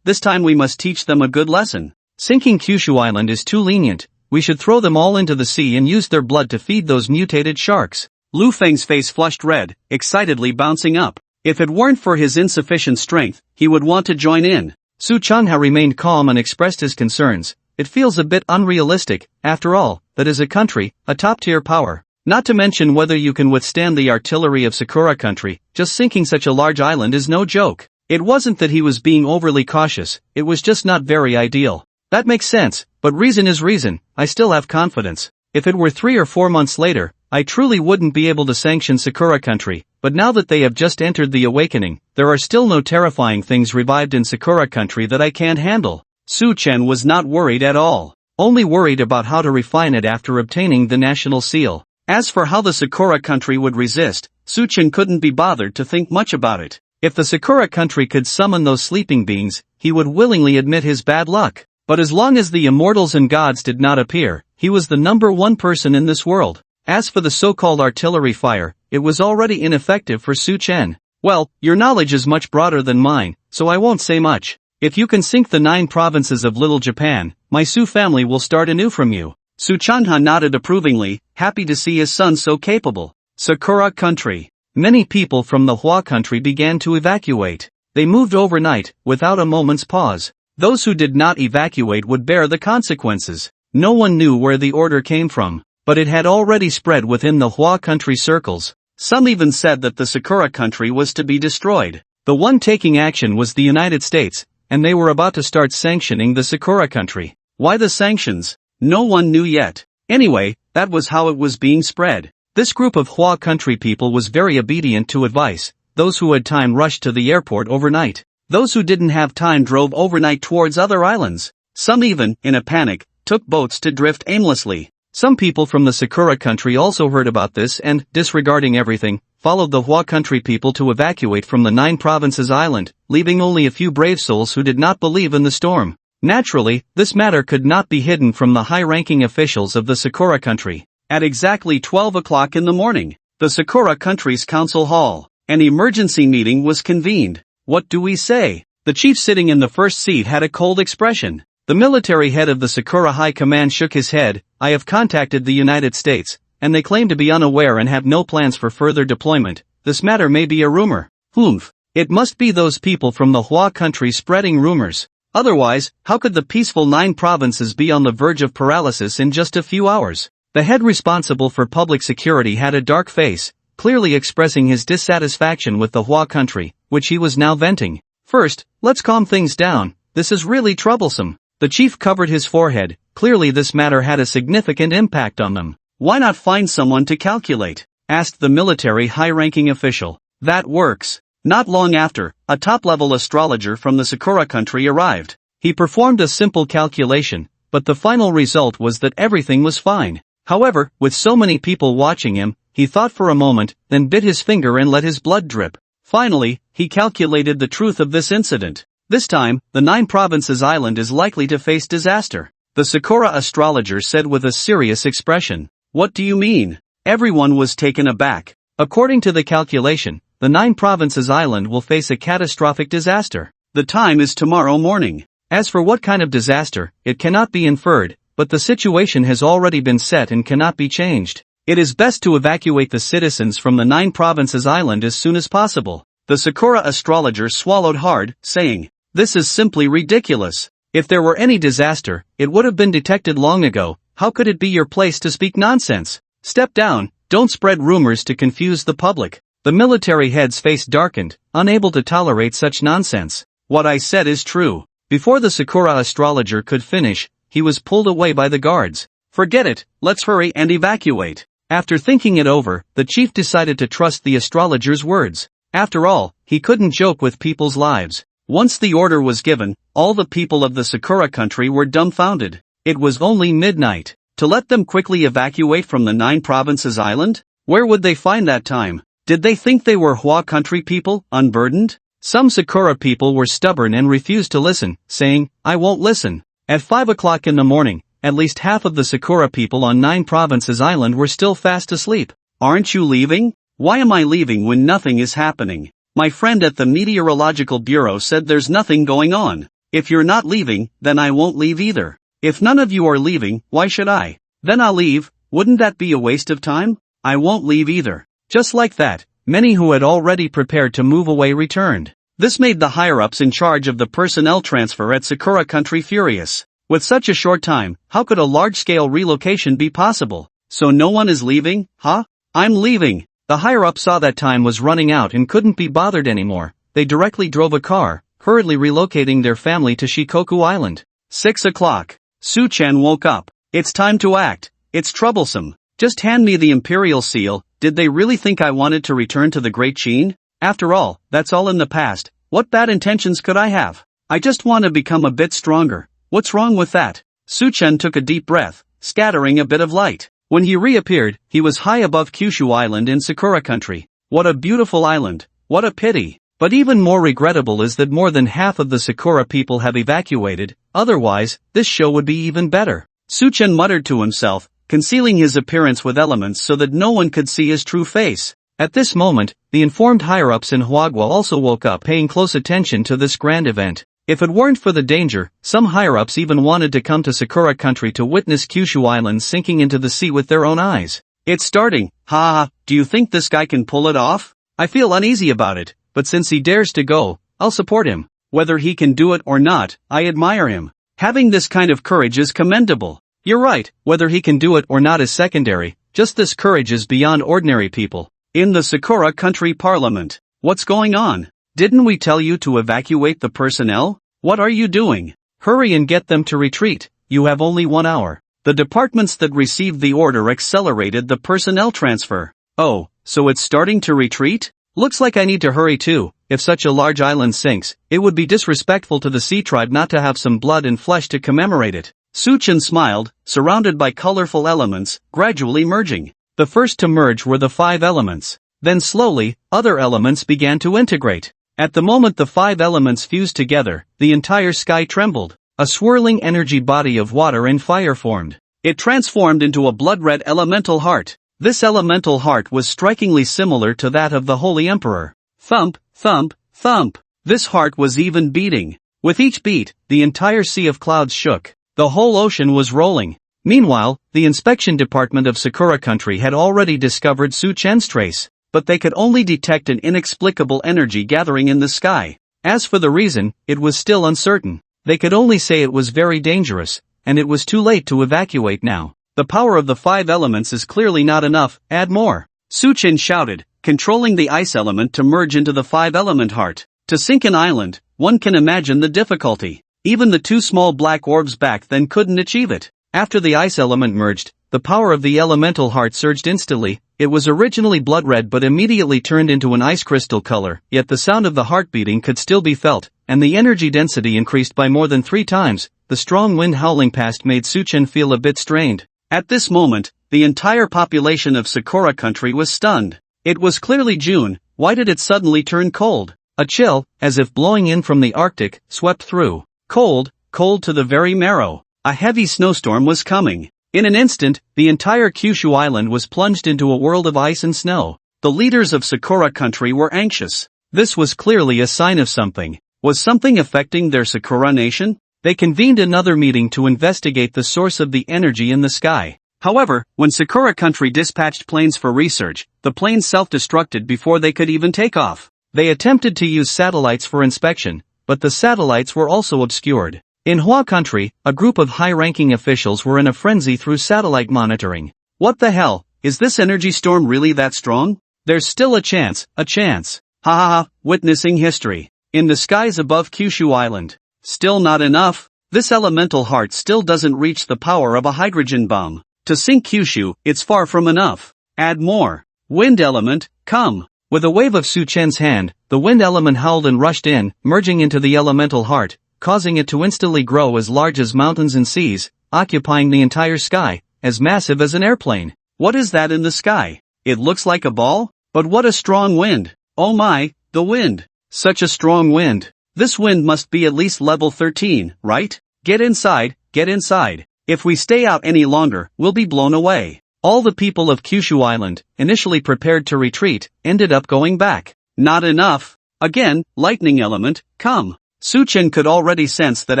This time we must teach them a good lesson. Sinking Kyushu Island is too lenient. We should throw them all into the sea and use their blood to feed those mutated sharks. Lu Feng's face flushed red, excitedly bouncing up. If it weren't for his insufficient strength, he would want to join in. Su Chanha remained calm and expressed his concerns. It feels a bit unrealistic, after all, that is a country, a top-tier power. Not to mention whether you can withstand the artillery of Sakura country, just sinking such a large island is no joke. It wasn't that he was being overly cautious, it was just not very ideal. That makes sense, but reason is reason. I still have confidence. If it were 3 or 4 months later, I truly wouldn't be able to sanction Sakura country, but now that they have just entered the awakening, there are still no terrifying things revived in Sakura country that I can't handle. Su Chen was not worried at all, only worried about how to refine it after obtaining the national seal. As for how the Sakura country would resist, Su Chen couldn't be bothered to think much about it. If the Sakura country could summon those sleeping beings, he would willingly admit his bad luck. But as long as the immortals and gods did not appear, he was the number 1 person in this world. As for the so-called artillery fire, it was already ineffective for Su Chen. Well, your knowledge is much broader than mine, so I won't say much. If you can sink the 9 provinces of Little Japan, my Su family will start anew from you. Su Chanha nodded approvingly, happy to see his son so capable. Sakura country. Many people from the Hua country began to evacuate. They moved overnight, without a moment's pause. Those who did not evacuate would bear the consequences. No one knew where the order came from, but it had already spread within the Hua country circles. Some even said that the Sakura country was to be destroyed. The one taking action was the United States, and they were about to start sanctioning the Sakura country. Why the sanctions? No one knew yet. Anyway, that was how it was being spread. This group of Hua country people was very obedient to advice, Those who had time rushed to the airport overnight. Those who didn't have time drove overnight towards other islands. Some even, in a panic, took boats to drift aimlessly. Some people from the Sakura country also heard about this and, disregarding everything, followed the Hwa country people to evacuate from the 9 provinces island, leaving only a few brave souls who did not believe in the storm. Naturally, this matter could not be hidden from the high-ranking officials of the Sakura country. At exactly 12 o'clock in the morning, the Sakura country's council hall, an emergency meeting was convened. What do we say? The chief sitting in the first seat had a cold expression. The military head of the Sakura High Command shook his head. I have contacted the United States, and they claim to be unaware and have no plans for further deployment. This matter may be a rumor. Humph. It must be those people from the Hwa country spreading rumors. Otherwise, how could the peaceful 9 provinces be on the verge of paralysis in just a few hours? The head responsible for public security had a dark face, clearly expressing his dissatisfaction with the Hwa country, which he was now venting. First, let's calm things down. This is really troublesome. The chief covered his forehead. Clearly this matter had a significant impact on them. Why not find someone to calculate? Asked the military high-ranking official. That works. Not long after, a top-level astrologer from the Sakura country arrived. He performed a simple calculation, but the final result was that everything was fine. However, with so many people watching him, he thought for a moment, then bit his finger and let his blood drip. Finally, he calculated the truth of this incident. This time, the 9 provinces island is likely to face disaster. The Sakura astrologer said with a serious expression. What do you mean? Everyone was taken aback. According to the calculation, the 9 provinces island will face a catastrophic disaster. The time is tomorrow morning. As for what kind of disaster, it cannot be inferred, but the situation has already been set and cannot be changed. It is best to evacuate the citizens from the 9 provinces island as soon as possible. The Sakura astrologer swallowed hard, saying, this is simply ridiculous. If there were any disaster, it would have been detected long ago. How could it be your place to speak nonsense? Step down, don't spread rumors to confuse the public. The military head's face darkened, unable to tolerate such nonsense. What I said is true. Before the Sakura astrologer could finish, he was pulled away by the guards. Forget it, let's hurry and evacuate. After thinking it over, the chief decided to trust the astrologer's words. After all, he couldn't joke with people's lives. Once the order was given, all the people of the Sakura country were dumbfounded. It was only midnight. To let them quickly evacuate from the 9 provinces island? Where would they find that time? Did they think they were Hwa country people, unburdened? Some Sakura people were stubborn and refused to listen, saying, I won't listen. At 5 o'clock in the morning, at least half of the Sakura people on 9 provinces island were still fast asleep. Aren't you leaving? Why am I leaving when nothing is happening? My friend at the Meteorological Bureau said there's nothing going on. If you're not leaving, then I won't leave either. If none of you are leaving, why should I? Then I'll leave. Wouldn't that be a waste of time? I won't leave either. Just like that, many who had already prepared to move away returned. This made the higher-ups in charge of the personnel transfer at Sakura country furious. With such a short time, how could a large-scale relocation be possible? So no one is leaving, huh? I'm leaving. The higher-up saw that time was running out and couldn't be bothered anymore. They directly drove a car, hurriedly relocating their family to Shikoku Island. 6 o'clock. Su-chan woke up. It's time to act. It's troublesome. Just hand me the imperial seal. Did they really think I wanted to return to the Great Qin? After all, that's all in the past. What bad intentions could I have? I just want to become a bit stronger. What's wrong with that? Su-chan took a deep breath, scattering a bit of light. When he reappeared, he was high above Kyushu Island in Sakura country. What a beautiful island. What a pity. But even more regrettable is that more than half of the Sakura people have evacuated. Otherwise, this show would be even better. Su-chan muttered to himself, concealing his appearance with elements so that no one could see his true face. At this moment, the informed higher-ups in Huagua also woke up, paying close attention to this grand event. If it weren't for the danger, some higher-ups even wanted to come to Sakura country to witness Kyushu Island sinking into the sea with their own eyes. It's starting, ha ha, do you think this guy can pull it off? I feel uneasy about it, but since he dares to go, I'll support him. Whether he can do it or not, I admire him. Having this kind of courage is commendable. You're right, whether he can do it or not is secondary, just this courage is beyond ordinary people. In the Sakura country parliament, what's going on? Didn't we tell you to evacuate the personnel? What are you doing? Hurry and get them to retreat, you have only 1 hour. The departments that received the order accelerated the personnel transfer. Oh, so it's starting to retreat? Looks like I need to hurry too. If such a large island sinks, it would be disrespectful to the sea tribe not to have some blood and flesh to commemorate it. Su-chan smiled, surrounded by colorful elements, gradually merging. The first to merge were the 5 elements. Then slowly, other elements began to integrate. At the moment the 5 elements fused together, the entire sky trembled. A swirling energy body of water and fire formed. It transformed into a blood-red elemental heart. This elemental heart was strikingly similar to that of the Holy Emperor. Thump, thump, thump. This heart was even beating. With each beat, the entire sea of clouds shook. The whole ocean was rolling. Meanwhile, the inspection department of Sakura Country had already discovered Su-chan's trace, but they could only detect an inexplicable energy gathering in the sky. As for the reason, it was still uncertain. They could only say it was very dangerous, and it was too late to evacuate now. The power of the 5 elements is clearly not enough, add more. Su-chan shouted, controlling the ice element to merge into the 5-element heart. To sink an island, one can imagine the difficulty. Even the 2 small black orbs back then couldn't achieve it. After the ice element merged, the power of the elemental heart surged instantly. It was originally blood red but immediately turned into an ice crystal color, yet the sound of the heart beating could still be felt, and the energy density increased by more than 3 times. The strong wind howling past made Su-chan feel a bit strained. At this moment, the entire population of Sakura Country was stunned. It was clearly June. Why did it suddenly turn cold? A chill, as if blowing in from the Arctic, swept through. Cold, cold to the very marrow. A heavy snowstorm was coming. In an instant, the entire Kyushu Island was plunged into a world of ice and snow. The leaders of Sakura Country were anxious. This was clearly a sign of something. Was something affecting their Sakura nation? They convened another meeting to investigate the source of the energy in the sky. However, when Sakura Country dispatched planes for research, the planes self-destructed before they could even take off. They attempted to use satellites for inspection, but the satellites were also obscured. In Hua Country, a group of high-ranking officials were in a frenzy through satellite monitoring. What the hell, is this energy storm really that strong? There's still a chance. Ha ha ha, witnessing history. In the skies above Kyushu Island. Still not enough. This elemental heart still doesn't reach the power of a hydrogen bomb. To sink Kyushu, it's far from enough. Add more. Wind element, come. With a wave of Su-chan's hand, the wind element howled and rushed in, merging into the elemental heart, causing it to instantly grow as large as mountains and seas, occupying the entire sky, as massive as an airplane. What is that in the sky? It looks like a ball? But what a strong wind! Oh my, the wind! Such a strong wind! This wind must be at least level 13, right? Get inside, get inside. If we stay out any longer, we'll be blown away. All the people of Kyushu Island, initially prepared to retreat, ended up going back. Not enough. Again, lightning element, come. Su-chan could already sense that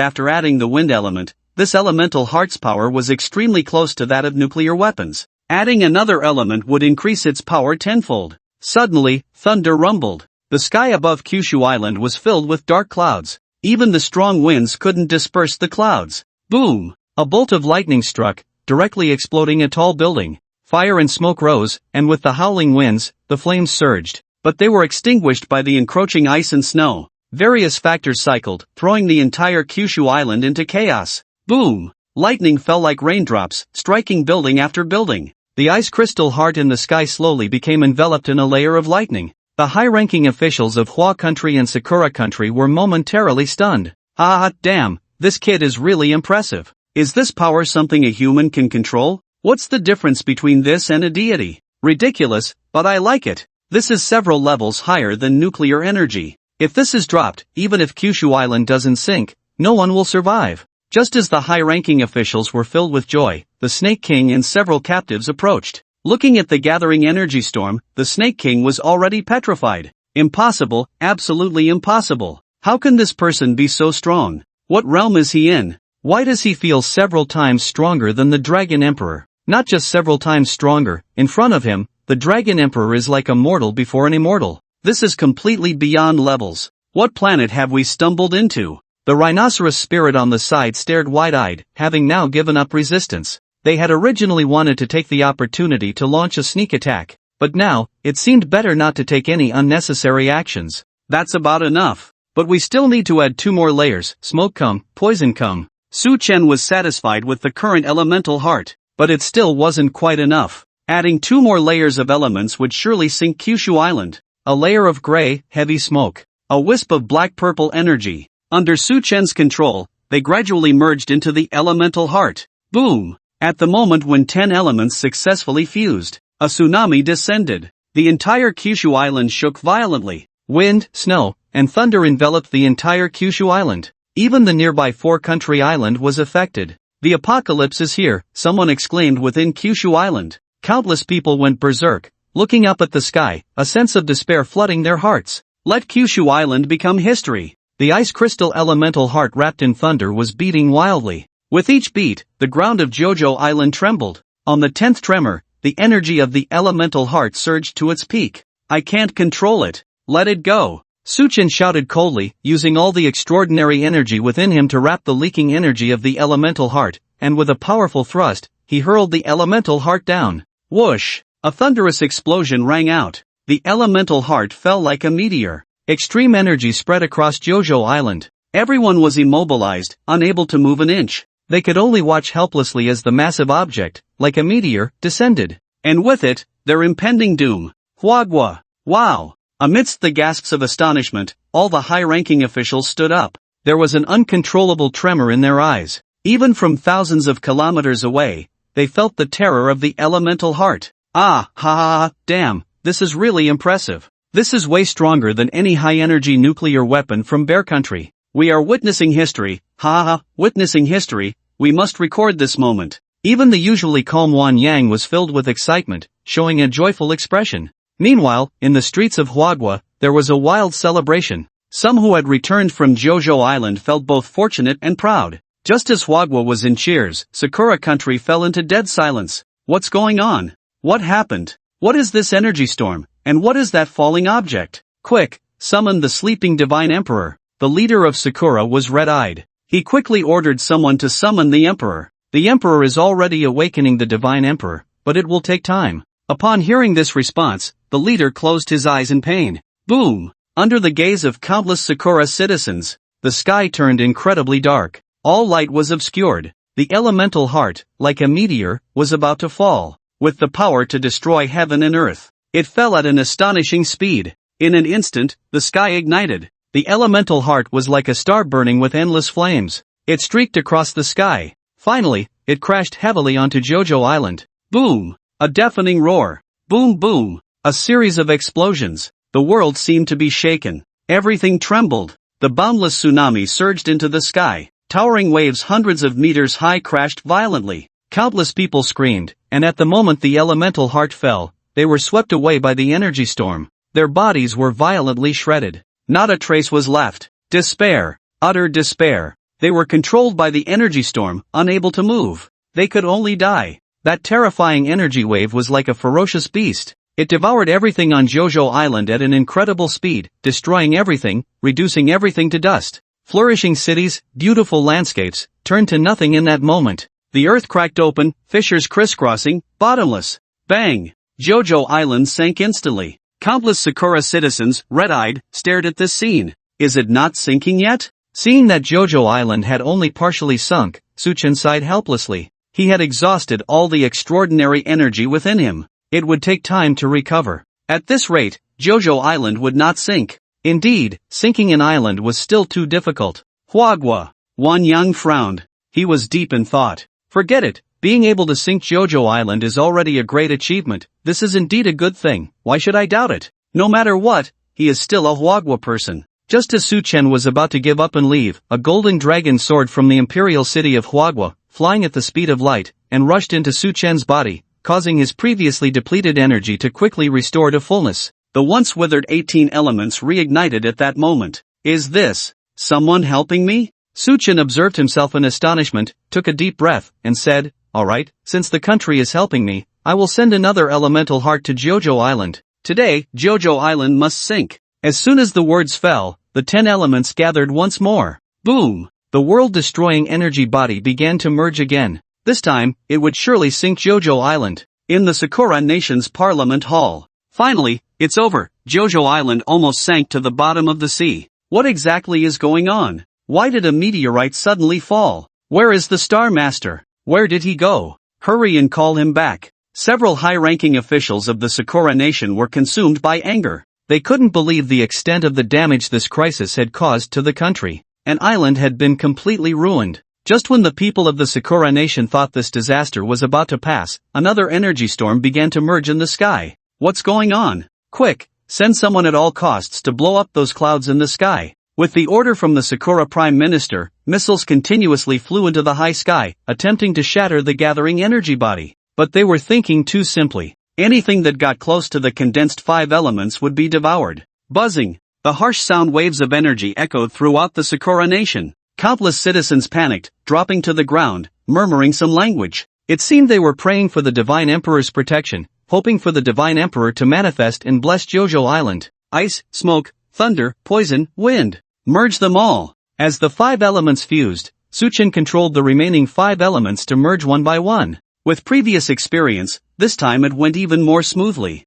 after adding the wind element, this elemental heart's power was extremely close to that of nuclear weapons. Adding another element would increase its power tenfold. Suddenly, thunder rumbled. The sky above Kyushu Island was filled with dark clouds. Even the strong winds couldn't disperse the clouds. Boom! A bolt of lightning struck, directly exploding a tall building. Fire and smoke rose, and with the howling winds, the flames surged. But they were extinguished by the encroaching ice and snow. Various factors cycled, throwing the entire Kyushu Island into chaos. Boom! Lightning fell like raindrops, striking building after building. The ice crystal heart in the sky slowly became enveloped in a layer of lightning. The high-ranking officials of Hua Country and Sakura Country were momentarily stunned. Ah, damn, this kid is really impressive. Is this power something a human can control? What's the difference between this and a deity? Ridiculous, but I like it. This is several levels higher than nuclear energy. If this is dropped, even if Kyushu Island doesn't sink, no one will survive. Just as the high-ranking officials were filled with joy, the Snake King and several captives approached. Looking at the gathering energy storm, the Snake King was already petrified. Impossible, absolutely impossible. How can this person be so strong? What realm is he in? Why does he feel several times stronger than the Dragon Emperor? Not just several times stronger, in front of him, the Dragon Emperor is like a mortal before an immortal. This is completely beyond levels. What planet have we stumbled into? The rhinoceros spirit on the side stared wide-eyed, having now given up resistance. They had originally wanted to take the opportunity to launch a sneak attack, but now, it seemed better not to take any unnecessary actions. That's about enough. But we still need to add 2 more layers, smoke come, poison come. Su-chan was satisfied with the current elemental heart, but it still wasn't quite enough. Adding 2 more layers of elements would surely sink Kyushu Island. a layer of gray, heavy smoke, a wisp of black-purple energy. Under Su Chen's control, they gradually merged into the elemental heart. Boom! At the moment when 10 elements successfully fused, a tsunami descended. The entire Kyushu island shook violently. Wind, snow, and thunder enveloped the entire Kyushu island. Even the nearby four-country island was affected. The apocalypse is here, someone exclaimed within Kyushu island. Countless people went berserk, looking up at the sky, a sense of despair flooding their hearts. Let Kyushu island become history. The ice crystal elemental heart wrapped in thunder was beating wildly. With each beat, the ground of Jojo Island trembled. On the 10th tremor, the energy of the elemental heart surged to its peak. I can't control it. Let it go. Suchin shouted coldly, using all the extraordinary energy within him to wrap the leaking energy of the elemental heart, and with a powerful thrust, he hurled the elemental heart down. Whoosh! A thunderous explosion rang out. The elemental heart fell like a meteor. Extreme energy spread across Jojo Island. Everyone was immobilized, unable to move an inch. They could only watch helplessly as the massive object, like a meteor, descended. And with it, their impending doom. Huagua! Wow! Amidst the gasps of astonishment, all the high-ranking officials stood up. There was an uncontrollable tremor in their eyes. Even from thousands of kilometers away, they felt the terror of the elemental heart. Ah, ha ha ha, damn, this is really impressive. This is way stronger than any high-energy nuclear weapon from Bear Country. We are witnessing history, ha ha ha, witnessing history, we must record this moment. Even the usually calm Wan Yang was filled with excitement, showing a joyful expression. Meanwhile, in the streets of Huagua, there was a wild celebration. Some who had returned from Jojo Island felt both fortunate and proud. Just as Huagua was in cheers, Sakura Country fell into dead silence. What's going on? What happened? What is this energy storm, and what is that falling object? Quick, summon the sleeping Divine Emperor. The leader of Sakura was red-eyed. He quickly ordered someone to summon the Emperor. The Emperor is already awakening the Divine Emperor, but it will take time. Upon hearing this response, the leader closed his eyes in pain. Boom! Under the gaze of countless Sakura citizens, the sky turned incredibly dark. All light was obscured. The elemental heart, like a meteor, was about to fall. With the power to destroy heaven and earth, it fell at an astonishing speed. In an instant, the sky ignited. The elemental heart was like a star burning with endless flames. It streaked across the sky. Finally, it crashed heavily onto Jojo Island. Boom! A deafening roar. Boom boom! A series of explosions. The world seemed to be shaken. Everything trembled. The boundless tsunami surged into the sky. Towering waves hundreds of meters high crashed violently. Countless people screamed, and at the moment the elemental heart fell, they were swept away by the energy storm. Their bodies were violently shredded. Not a trace was left. Despair. Utter despair. They were controlled by the energy storm, unable to move. They could only die. That terrifying energy wave was like a ferocious beast. It devoured everything on Jojo Island at an incredible speed, destroying everything, reducing everything to dust. Flourishing cities, beautiful landscapes, turned to nothing in that moment. The earth cracked open, fissures crisscrossing, bottomless. Bang! Jojo Island sank instantly. Countless Sakura citizens, red-eyed, stared at this scene. Is it not sinking yet? Seeing that Jojo Island had only partially sunk, Suchin sighed helplessly. He had exhausted all the extraordinary energy within him. It would take time to recover. At this rate, Jojo Island would not sink. Indeed, sinking an island was still too difficult. Huagua. Wan Yang frowned. He was deep in thought. Forget it. Being able to sink Jojo Island is already a great achievement. This is indeed a good thing. Why should I doubt it? No matter what, he is still a Huagua person. Just as Su Chen was about to give up and leave, a golden dragon soared from the imperial city of Huagua, flying at the speed of light, and rushed into Su Chen's body, causing his previously depleted energy to quickly restore to fullness. The once withered 18 elements reignited at that moment. Is this someone helping me? Su Chen observed himself in astonishment, took a deep breath, and said, "Alright, since the country is helping me, I will send another elemental heart to Jojo Island. Today, Jojo Island must sink." As soon as the words fell, the 10 elements gathered once more. Boom! The world-destroying energy body began to merge again. This time, it would surely sink Jojo Island. In the Sakura Nation's Parliament Hall. Finally, it's over. Jojo Island almost sank to the bottom of the sea. What exactly is going on? Why did a meteorite suddenly fall? Where is the Star Master? Where did he go? Hurry and call him back. Several high-ranking officials of the Sakura Nation were consumed by anger. They couldn't believe the extent of the damage this crisis had caused to the country. An island had been completely ruined. Just when the people of the Sakura nation thought this disaster was about to pass, another energy storm began to merge in the sky. What's going on? Quick, send someone at all costs to blow up those clouds in the sky. With the order from the Sakura Prime Minister, missiles continuously flew into the high sky, attempting to shatter the gathering energy body. But they were thinking too simply. Anything that got close to the condensed 5 elements would be devoured. Buzzing. The harsh sound waves of energy echoed throughout the Sakura nation. Countless citizens panicked, dropping to the ground, murmuring some language. It seemed they were praying for the Divine Emperor's protection, hoping for the Divine Emperor to manifest and bless Jojo Island. Ice, smoke, thunder, poison, wind. Merge them all. As the 5 elements fused, Suchin controlled the remaining 5 elements to merge one by one. With previous experience, this time it went even more smoothly.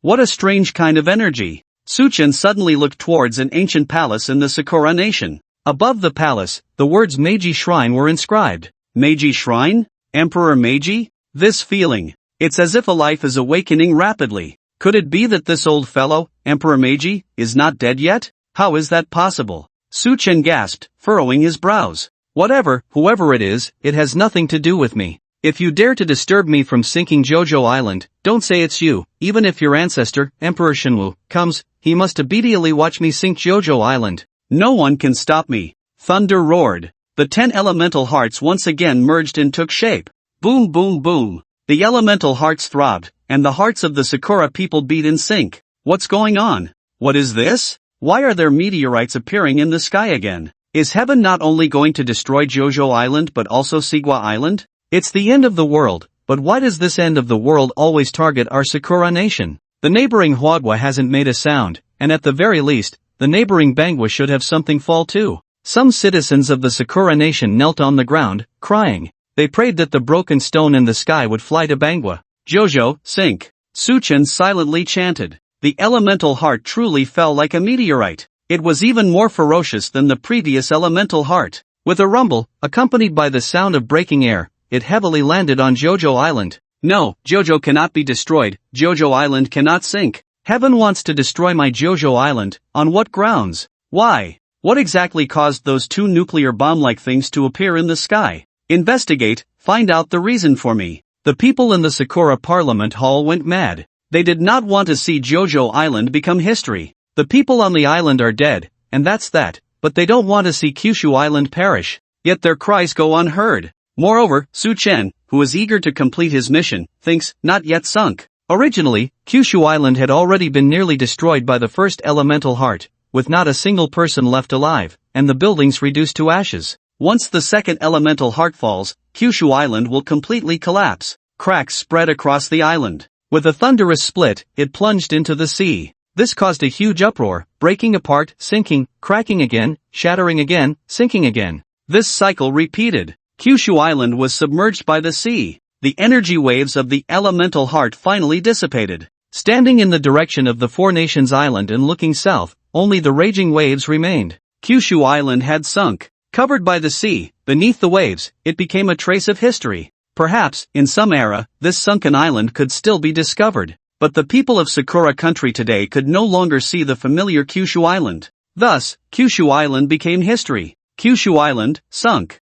What a strange kind of energy. Suchin suddenly looked towards an ancient palace in the Sakura nation. Above the palace, the words Meiji Shrine were inscribed. Meiji Shrine? Emperor Meiji? This feeling. It's as if a life is awakening rapidly. Could it be that this old fellow, Emperor Meiji, is not dead yet? How is that possible? Suchin gasped, furrowing his brows. Whoever it is, it has nothing to do with me. If you dare to disturb me from sinking Jojo Island, don't say it's you. Even if your ancestor, Emperor Shenwu, comes, he must immediately watch me sink Jojo Island. No one can stop me. Thunder roared. The 10 elemental hearts once again merged and took shape. Boom boom boom. The elemental hearts throbbed, and the hearts of the Sakura people beat in sync. What's going on? What is this? Why are there meteorites appearing in the sky again? Is heaven not only going to destroy Jojo Island but also Sigwa Island? It's the end of the world, but why does this end of the world always target our Sakura nation? The neighboring Hwadwa hasn't made a sound, and at the very least, the neighboring Bangwa should have something fall too. Some citizens of the Sakura nation knelt on the ground, crying. They prayed that the broken stone in the sky would fly to Bangwa. Jojo, sink. Suchin silently chanted. The elemental heart truly fell like a meteorite. It was even more ferocious than the previous elemental heart. With a rumble, accompanied by the sound of breaking air, it heavily landed on Jojo Island. No, Jojo cannot be destroyed. Jojo Island cannot sink. Heaven wants to destroy my Jojo Island. On what grounds? Why? What exactly caused those 2 nuclear bomb-like things to appear in the sky? Investigate, find out the reason for me. The people in the Sakura Parliament Hall went mad. They did not want to see Jojo Island become history. The people on the island are dead, and that's that, but they don't want to see Kyushu Island perish. Yet their cries go unheard. Moreover, Suchin, who is eager to complete his mission, thinks, not yet sunk. Originally, Kyushu Island had already been nearly destroyed by the first elemental heart, with not a single person left alive, and the buildings reduced to ashes. Once the second elemental heart falls, Kyushu Island will completely collapse. Cracks spread across the island. With a thunderous split, it plunged into the sea. This caused a huge uproar, breaking apart, sinking, cracking again, shattering again, sinking again. This cycle repeated. Kyushu Island was submerged by the sea. The energy waves of the elemental heart finally dissipated. Standing in the direction of the Four Nations Island and looking south, only the raging waves remained. Kyushu Island had sunk. Covered by the sea, beneath the waves, it became a trace of history. Perhaps, in some era, this sunken island could still be discovered. But the people of Sakura country today could no longer see the familiar Kyushu Island. Thus, Kyushu Island became history. Kyushu Island, sunk.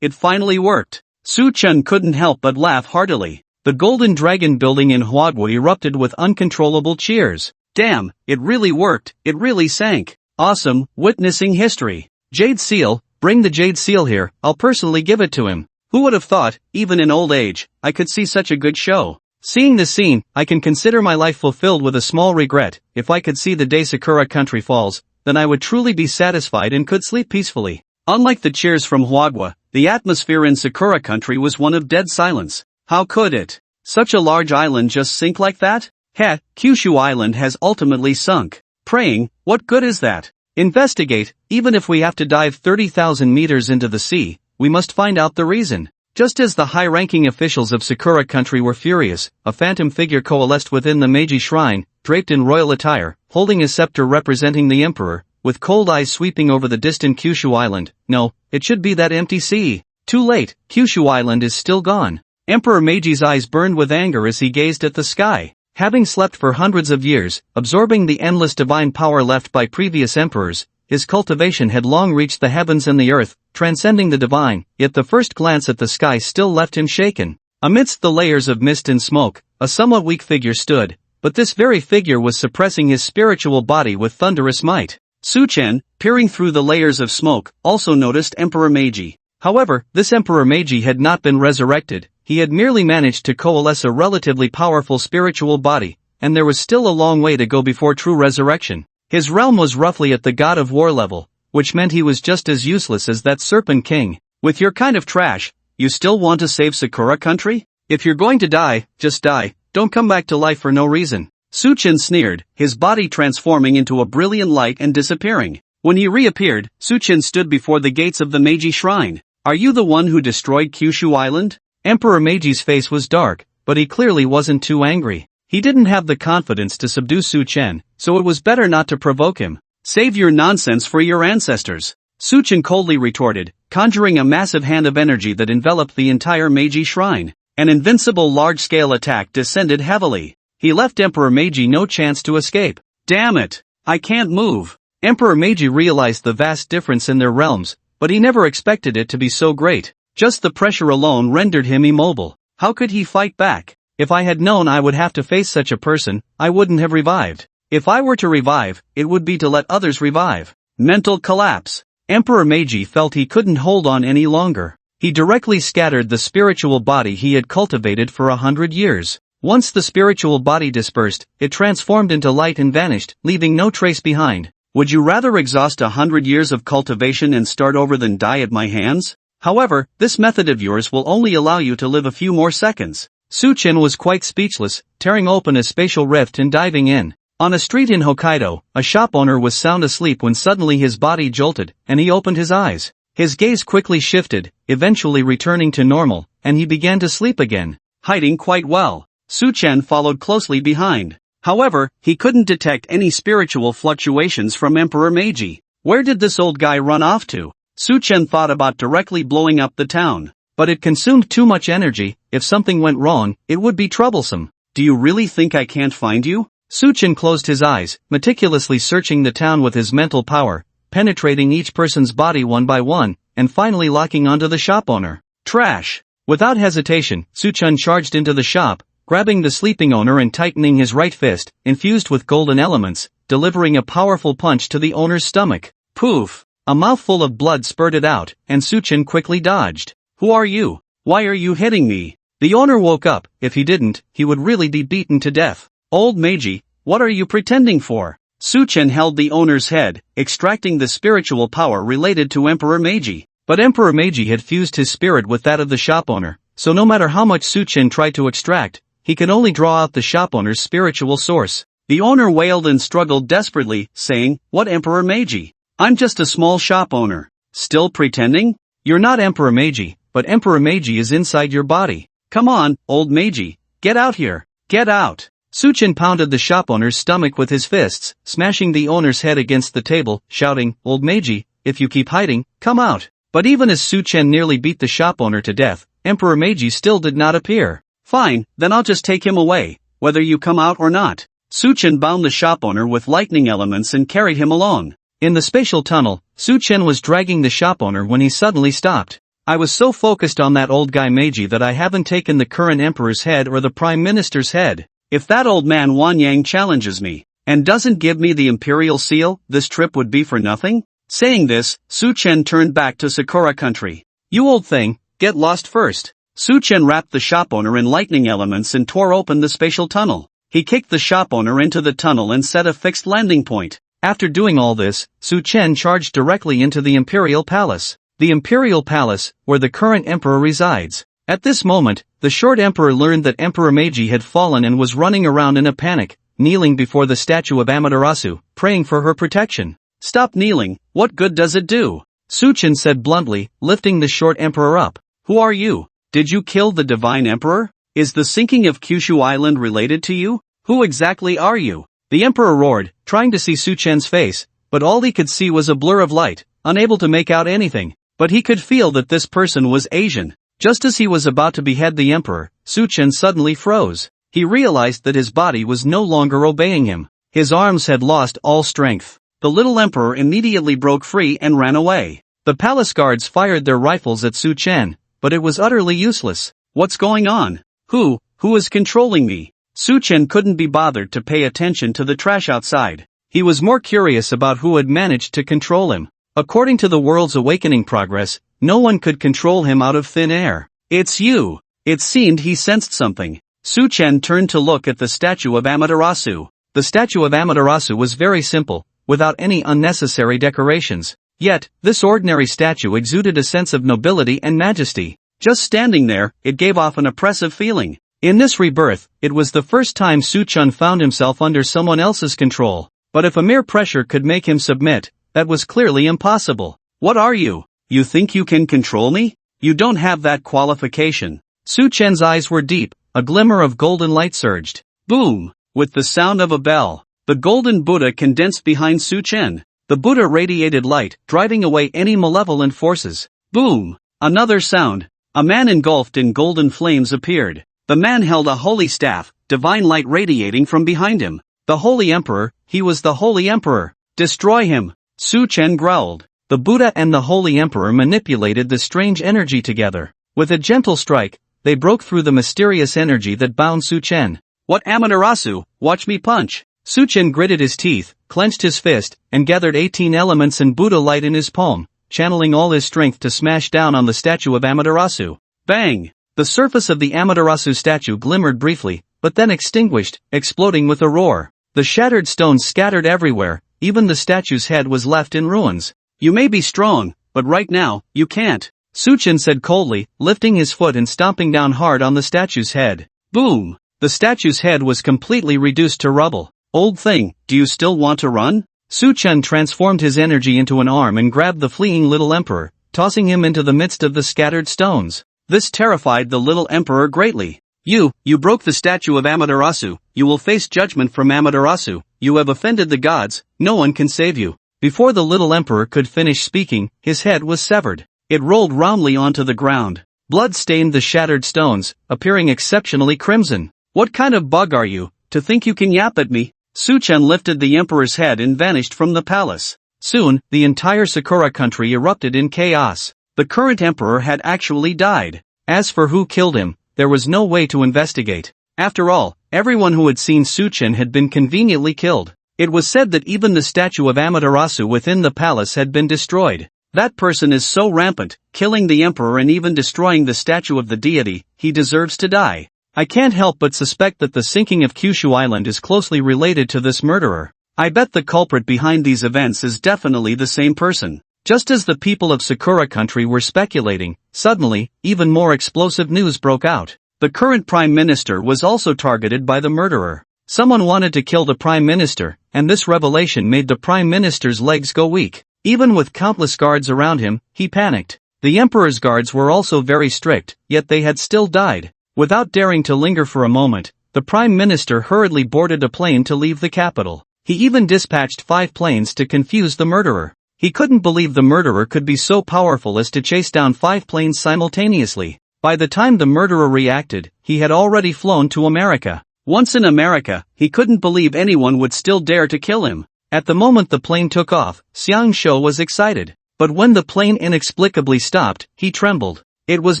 It finally worked. Suchin couldn't help but laugh heartily. The Golden Dragon building in Hwadwa erupted with uncontrollable cheers. Damn, it really worked, it really sank. Awesome, witnessing history. Jade Seal, bring the Jade Seal here, I'll personally give it to him. Who would have thought, even in old age, I could see such a good show. Seeing this scene, I can consider my life fulfilled with a small regret. If I could see the day Sakura country falls, then I would truly be satisfied and could sleep peacefully. Unlike the cheers from Hwadwa, the atmosphere in Sakura country was one of dead silence. How could it? Such a large island just sink like that? Kyushu Island has ultimately sunk. Praying, what good is that? Investigate, even if we have to dive 30,000 meters into the sea, we must find out the reason. Just as the high-ranking officials of Sakura country were furious, a phantom figure coalesced within the Meiji Shrine, draped in royal attire, holding a scepter representing the emperor, with cold eyes sweeping over the distant Kyushu Island. No, it should be that empty sea. Too late, Kyushu Island is still gone. Emperor Meiji's eyes burned with anger as he gazed at the sky. Having slept for hundreds of years, absorbing the endless divine power left by previous emperors, his cultivation had long reached the heavens and the earth, transcending the divine, yet the first glance at the sky still left him shaken. Amidst the layers of mist and smoke, a somewhat weak figure stood, but this very figure was suppressing his spiritual body with thunderous might. Suchen, peering through the layers of smoke, also noticed Emperor Meiji. However, this Emperor Meiji had not been resurrected, he had merely managed to coalesce a relatively powerful spiritual body, and there was still a long way to go before true resurrection. His realm was roughly at the God of War level, which meant he was just as useless as that Serpent King. With your kind of trash, you still want to save Sakura country? If you're going to die, just die, don't come back to life for no reason. Suchen sneered, his body transforming into a brilliant light and disappearing. When he reappeared, Suchen stood before the gates of the Meiji Shrine. Are you the one who destroyed Kyushu Island? Emperor Meiji's face was dark, but he clearly wasn't too angry. He didn't have the confidence to subdue Suchen, so it was better not to provoke him. Save your nonsense for your ancestors. Suchen coldly retorted, conjuring a massive hand of energy that enveloped the entire Meiji Shrine. An invincible large-scale attack descended heavily. He left Emperor Meiji no chance to escape. Damn it! I can't move. Emperor Meiji realized the vast difference in their realms, but he never expected it to be so great. Just the pressure alone rendered him immobile. How could he fight back? If I had known I would have to face such a person, I wouldn't have revived. If I were to revive, it would be to let others revive. Mental collapse. Emperor Meiji felt he couldn't hold on any longer. He directly scattered the spiritual body he had cultivated for 100 years. Once the spiritual body dispersed, it transformed into light and vanished, leaving no trace behind. Would you rather exhaust 100 years of cultivation and start over than die at my hands? However, this method of yours will only allow you to live a few more seconds. Suchen was quite speechless, tearing open a spatial rift and diving in. On a street in Hokkaido, a shop owner was sound asleep when suddenly his body jolted, and he opened his eyes. His gaze quickly shifted, eventually returning to normal, and he began to sleep again. Hiding quite well. Suchen followed closely behind. However, he couldn't detect any spiritual fluctuations from Emperor Meiji. Where did this old guy run off to? Suchen thought about directly blowing up the town. But it consumed too much energy. If something went wrong, it would be troublesome. Do you really think I can't find you? Suchen closed his eyes, meticulously searching the town with his mental power, penetrating each person's body one by one, and finally locking onto the shop owner. Trash! Without hesitation, Suchen charged into the shop, grabbing the sleeping owner and tightening his right fist, infused with golden elements, delivering a powerful punch to the owner's stomach. Poof! A mouthful of blood spurted out, and Suchen quickly dodged. Who are you? Why are you hitting me? The owner woke up. If he didn't, he would really be beaten to death. Old Meiji, what are you pretending for? Suchen held the owner's head, extracting the spiritual power related to Emperor Meiji. But Emperor Meiji had fused his spirit with that of the shop owner, so no matter how much Suchen tried to extract, he could only draw out the shop owner's spiritual source. The owner wailed and struggled desperately, saying, "What Emperor Meiji? I'm just a small shop owner." Still pretending? You're not Emperor Meiji, but Emperor Meiji is inside your body. Come on, old Meiji, get out here, get out. Suchen pounded the shop owner's stomach with his fists, smashing the owner's head against the table, shouting, "Old Meiji, if you keep hiding, come out." But even as Suchen nearly beat the shop owner to death, Emperor Meiji still did not appear. Fine, then I'll just take him away, whether you come out or not. Suchen bound the shop owner with lightning elements and carried him along. In the spatial tunnel, Suchen was dragging the shop owner when he suddenly stopped. I was so focused on that old guy Meiji that I haven't taken the current emperor's head or the prime minister's head. If that old man Wanyang challenges me, and doesn't give me the imperial seal, this trip would be for nothing? Saying this, Suchen turned back to Sakura country. You old thing, get lost first. Suchen wrapped the shop owner in lightning elements and tore open the spatial tunnel. He kicked the shop owner into the tunnel and set a fixed landing point. After doing all this, Suchen charged directly into the Imperial Palace. The Imperial Palace, where the current emperor resides. At this moment, the short emperor learned that Emperor Meiji had fallen and was running around in a panic, kneeling before the statue of Amaterasu, praying for her protection. Stop kneeling, what good does it do? Suchen said bluntly, lifting the short emperor up. Who are you? Did you kill the divine emperor? Is the sinking of Kyushu Island related to you? Who exactly are you? The emperor roared, trying to see Suchen's face, but all he could see was a blur of light, unable to make out anything. But he could feel that this person was Asian. Just as he was about to behead the emperor, Suchen suddenly froze. he realized that his body was no longer obeying him. His arms had lost all strength. The little emperor immediately broke free and ran away. The palace guards fired their rifles at Su Chen, but it was utterly useless. What's going on? Who is controlling me? Su Chen couldn't be bothered to pay attention to the trash outside. He was more curious about who had managed to control him. According to the world's awakening progress, no one could control him out of thin air. It's you. It seemed he sensed something. Su Chen turned to look at the statue of Amaterasu. The statue of Amaterasu was very simple, without any unnecessary decorations. Yet, this ordinary statue exuded a sense of nobility and majesty. Just standing there, it gave off an oppressive feeling. In this rebirth, it was the first time Su Chen found himself under someone else's control. But if a mere pressure could make him submit, that was clearly impossible. What are you? You think you can control me? You don't have that qualification. Su Chen's eyes were deep, a glimmer of golden light surged. Boom! With the sound of a bell, the golden Buddha condensed behind Su Chen. The Buddha radiated light, driving away any malevolent forces. Boom! Another sound. A man engulfed in golden flames appeared. The man held a holy staff, divine light radiating from behind him. The Holy Emperor, he was the Holy Emperor. Destroy him! Su Chen growled. The Buddha and the Holy Emperor manipulated the strange energy together. With a gentle strike, they broke through the mysterious energy that bound Su Chen. What Amaterasu, watch me punch! Su Chen gritted his teeth, clenched his fist, and gathered 18 elements and Buddha light in his palm, channeling all his strength to smash down on the statue of Amaterasu. Bang! The surface of the Amaterasu statue glimmered briefly, but then extinguished, exploding with a roar. The shattered stones scattered everywhere, even the statue's head was left in ruins. You may be strong, but right now, you can't, Su Chen said coldly, lifting his foot and stomping down hard on the statue's head. Boom! The statue's head was completely reduced to rubble. Old thing, do you still want to run? Su Chen transformed his energy into an arm and grabbed the fleeing little emperor, tossing him into the midst of the scattered stones. This terrified the little emperor greatly. You broke the statue of Amaterasu, you will face judgment from Amaterasu, you have offended the gods, no one can save you. Before the little emperor could finish speaking, his head was severed. It rolled roundly onto the ground. Blood stained the shattered stones, appearing exceptionally crimson. What kind of bug are you, to think you can yap at me? Su Chen lifted the emperor's head and vanished from the palace. Soon, the entire Sakura country erupted in chaos. The current emperor had actually died. As for who killed him, there was no way to investigate. After all, everyone who had seen Su Chen had been conveniently killed. It was said that even the statue of Amaterasu within the palace had been destroyed. That person is so rampant, killing the emperor and even destroying the statue of the deity, he deserves to die. I can't help but suspect that the sinking of Kyushu Island is closely related to this murderer. I bet the culprit behind these events is definitely the same person. Just as the people of Sakura country were speculating, suddenly, even more explosive news broke out. The current prime minister was also targeted by the murderer. Someone wanted to kill the prime minister, and this revelation made the prime minister's legs go weak. Even with countless guards around him, he panicked. The emperor's guards were also very strict, yet they had still died. Without daring to linger for a moment, the prime minister hurriedly boarded a plane to leave the capital. He even dispatched 5 planes to confuse the murderer. He couldn't believe the murderer could be so powerful as to chase down 5 planes simultaneously. By the time the murderer reacted, he had already flown to America. Once in America, he couldn't believe anyone would still dare to kill him. At the moment the plane took off, Xiang Shou was excited. But when the plane inexplicably stopped, he trembled. It was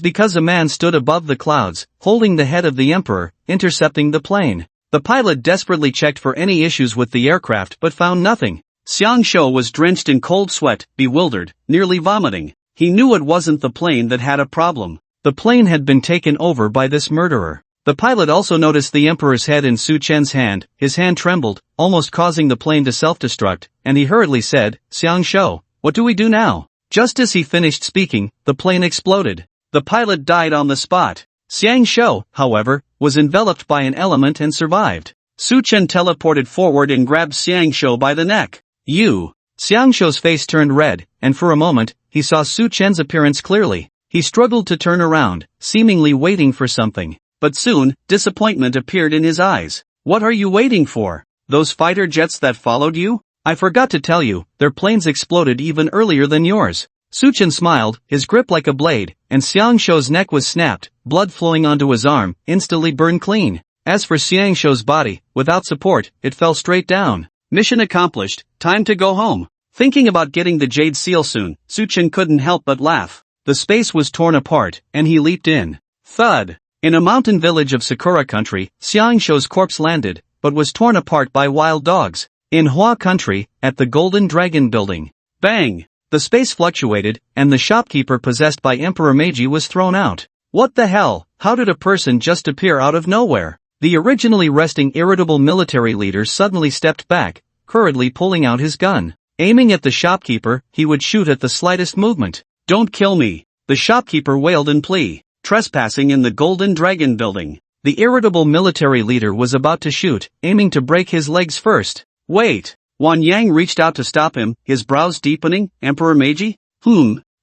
because a man stood above the clouds, holding the head of the emperor, intercepting the plane. The pilot desperately checked for any issues with the aircraft but found nothing. Xiang Shou was drenched in cold sweat, bewildered, nearly vomiting. He knew it wasn't the plane that had a problem. The plane had been taken over by this murderer. The pilot also noticed the emperor's head in Su Chen's hand. His hand trembled, almost causing the plane to self-destruct, and he hurriedly said, "Xiang Shou, what do we do now?" Just as he finished speaking, the plane exploded. The pilot died on the spot. Xiang Shou, however, was enveloped by an element and survived. Su Chen teleported forward and grabbed Xiang Shou by the neck. You! Xiang Shou's face turned red, and for a moment, he saw Su Chen's appearance clearly. He struggled to turn around, seemingly waiting for something. But soon, disappointment appeared in his eyes. What are you waiting for? Those fighter jets that followed you? I forgot to tell you, their planes exploded even earlier than yours. Su Chen smiled, his grip like a blade, and Xiang Shou's neck was snapped, blood flowing onto his arm, instantly burned clean. As for Xiangshuo's body, without support, it fell straight down. Mission accomplished, time to go home. Thinking about getting the jade seal soon, Suchen couldn't help but laugh. The space was torn apart, and he leaped in. Thud! In a mountain village of Sakura country, Xiangshuo's corpse landed, but was torn apart by wild dogs. In Hua country, at the Golden Dragon building. Bang! The space fluctuated, and the shopkeeper possessed by Emperor Meiji was thrown out. What the hell? How did a person just appear out of nowhere? The originally resting irritable military leader suddenly stepped back, hurriedly pulling out his gun. Aiming at the shopkeeper, he would shoot at the slightest movement. Don't kill me! The shopkeeper wailed in plea. Trespassing in the Golden Dragon building. The irritable military leader was about to shoot, aiming to break his legs first. Wait! Wan Yang reached out to stop him, his brows deepening. Emperor Meiji?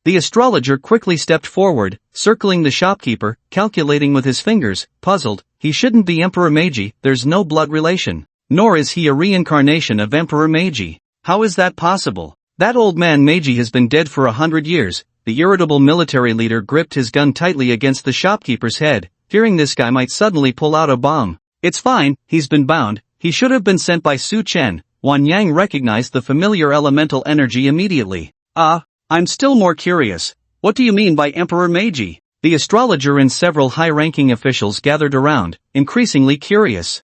The astrologer quickly stepped forward, circling the shopkeeper, calculating with his fingers, puzzled. He shouldn't be Emperor Meiji, there's no blood relation. Nor is he a reincarnation of Emperor Meiji. How is that possible? That old man Meiji has been dead for 100 years. The irritable military leader gripped his gun tightly against the shopkeeper's head, fearing this guy might suddenly pull out a bomb. It's fine, he's been bound. He should have been sent by Su Chen. Wan Yang recognized the familiar elemental energy immediately. I'm still more curious. What do you mean by Emperor Meiji? The astrologer and several high-ranking officials gathered around, increasingly curious.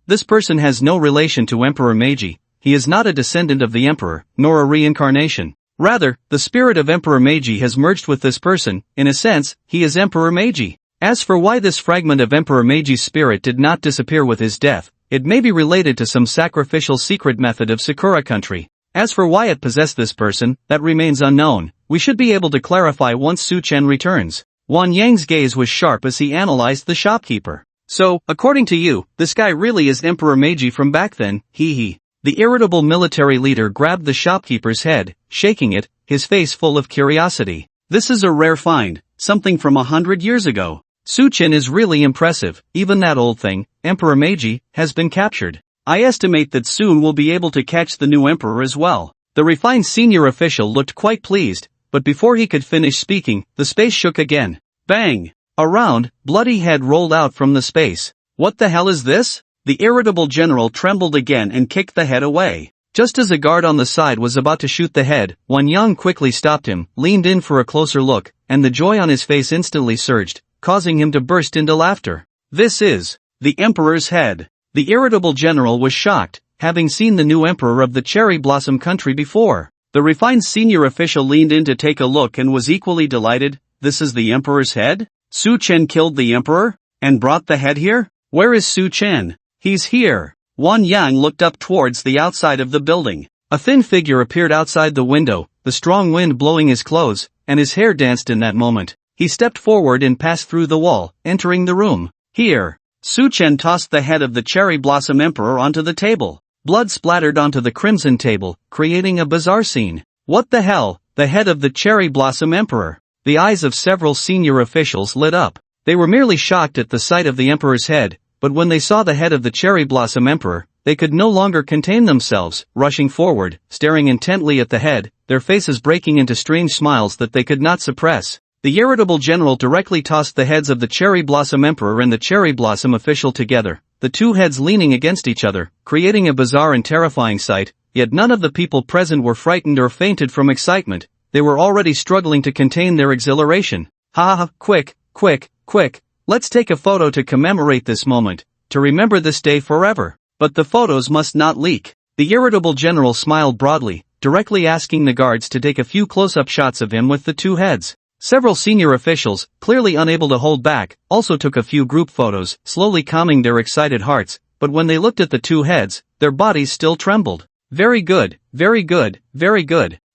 This person has no relation to Emperor Meiji. He is not a descendant of the emperor, nor a reincarnation. Rather, the spirit of Emperor Meiji has merged with this person. In a sense, he is Emperor Meiji. As for why this fragment of Emperor Meiji's spirit did not disappear with his death, it may be related to some sacrificial secret method of Sakura country. As for why it possessed this person, that remains unknown. We should be able to clarify once Su Chen returns. Wan Yang's gaze was sharp as he analyzed the shopkeeper. So, according to you, this guy really is Emperor Meiji from back then, hee. The irritable military leader grabbed the shopkeeper's head, shaking it, his face full of curiosity. This is a rare find, something from 100 years ago. Su Chen is really impressive. Even that old thing, Emperor Meiji, has been captured. I estimate that soon we'll be able to catch the new emperor as well. The refined senior official looked quite pleased, but before he could finish speaking, the space shook again. Bang! A round, bloody head rolled out from the space. What the hell is this? The irritable general trembled again and kicked the head away. Just as a guard on the side was about to shoot the head, Wan Yang quickly stopped him, leaned in for a closer look, and the joy on his face instantly surged, causing him to burst into laughter. This is the emperor's head. The irritable general was shocked, having seen the new emperor of the cherry blossom country before. The refined senior official leaned in to take a look and was equally delighted. This is the emperor's head? Su Chen killed the emperor? And brought the head here? Where is Su Chen? He's here. Wan Yang looked up towards the outside of the building. A thin figure appeared outside the window, the strong wind blowing his clothes, and his hair danced in that moment. He stepped forward and passed through the wall, entering the room. Here. Su Chen tossed the head of the cherry blossom emperor onto the table. Blood splattered onto the crimson table, creating a bizarre scene. What the hell? The head of the cherry blossom emperor. The eyes of several senior officials lit up. They were merely shocked at the sight of the emperor's head, but when they saw the head of the cherry blossom emperor, they could no longer contain themselves, rushing forward, staring intently at the head, their faces breaking into strange smiles that they could not suppress. The irritable general directly tossed the heads of the cherry blossom emperor and the cherry blossom official together, the two heads leaning against each other, creating a bizarre and terrifying sight, yet none of the people present were frightened or fainted from excitement. They were already struggling to contain their exhilaration. Quick, let's take a photo to commemorate this moment, to remember this day forever. But the photos must not leak. The irritable general smiled broadly, directly asking the guards to take a few close-up shots of him with the two heads. Several senior officials, clearly unable to hold back, also took a few group photos, slowly calming their excited hearts, but when they looked at the two heads, their bodies still trembled. Very good.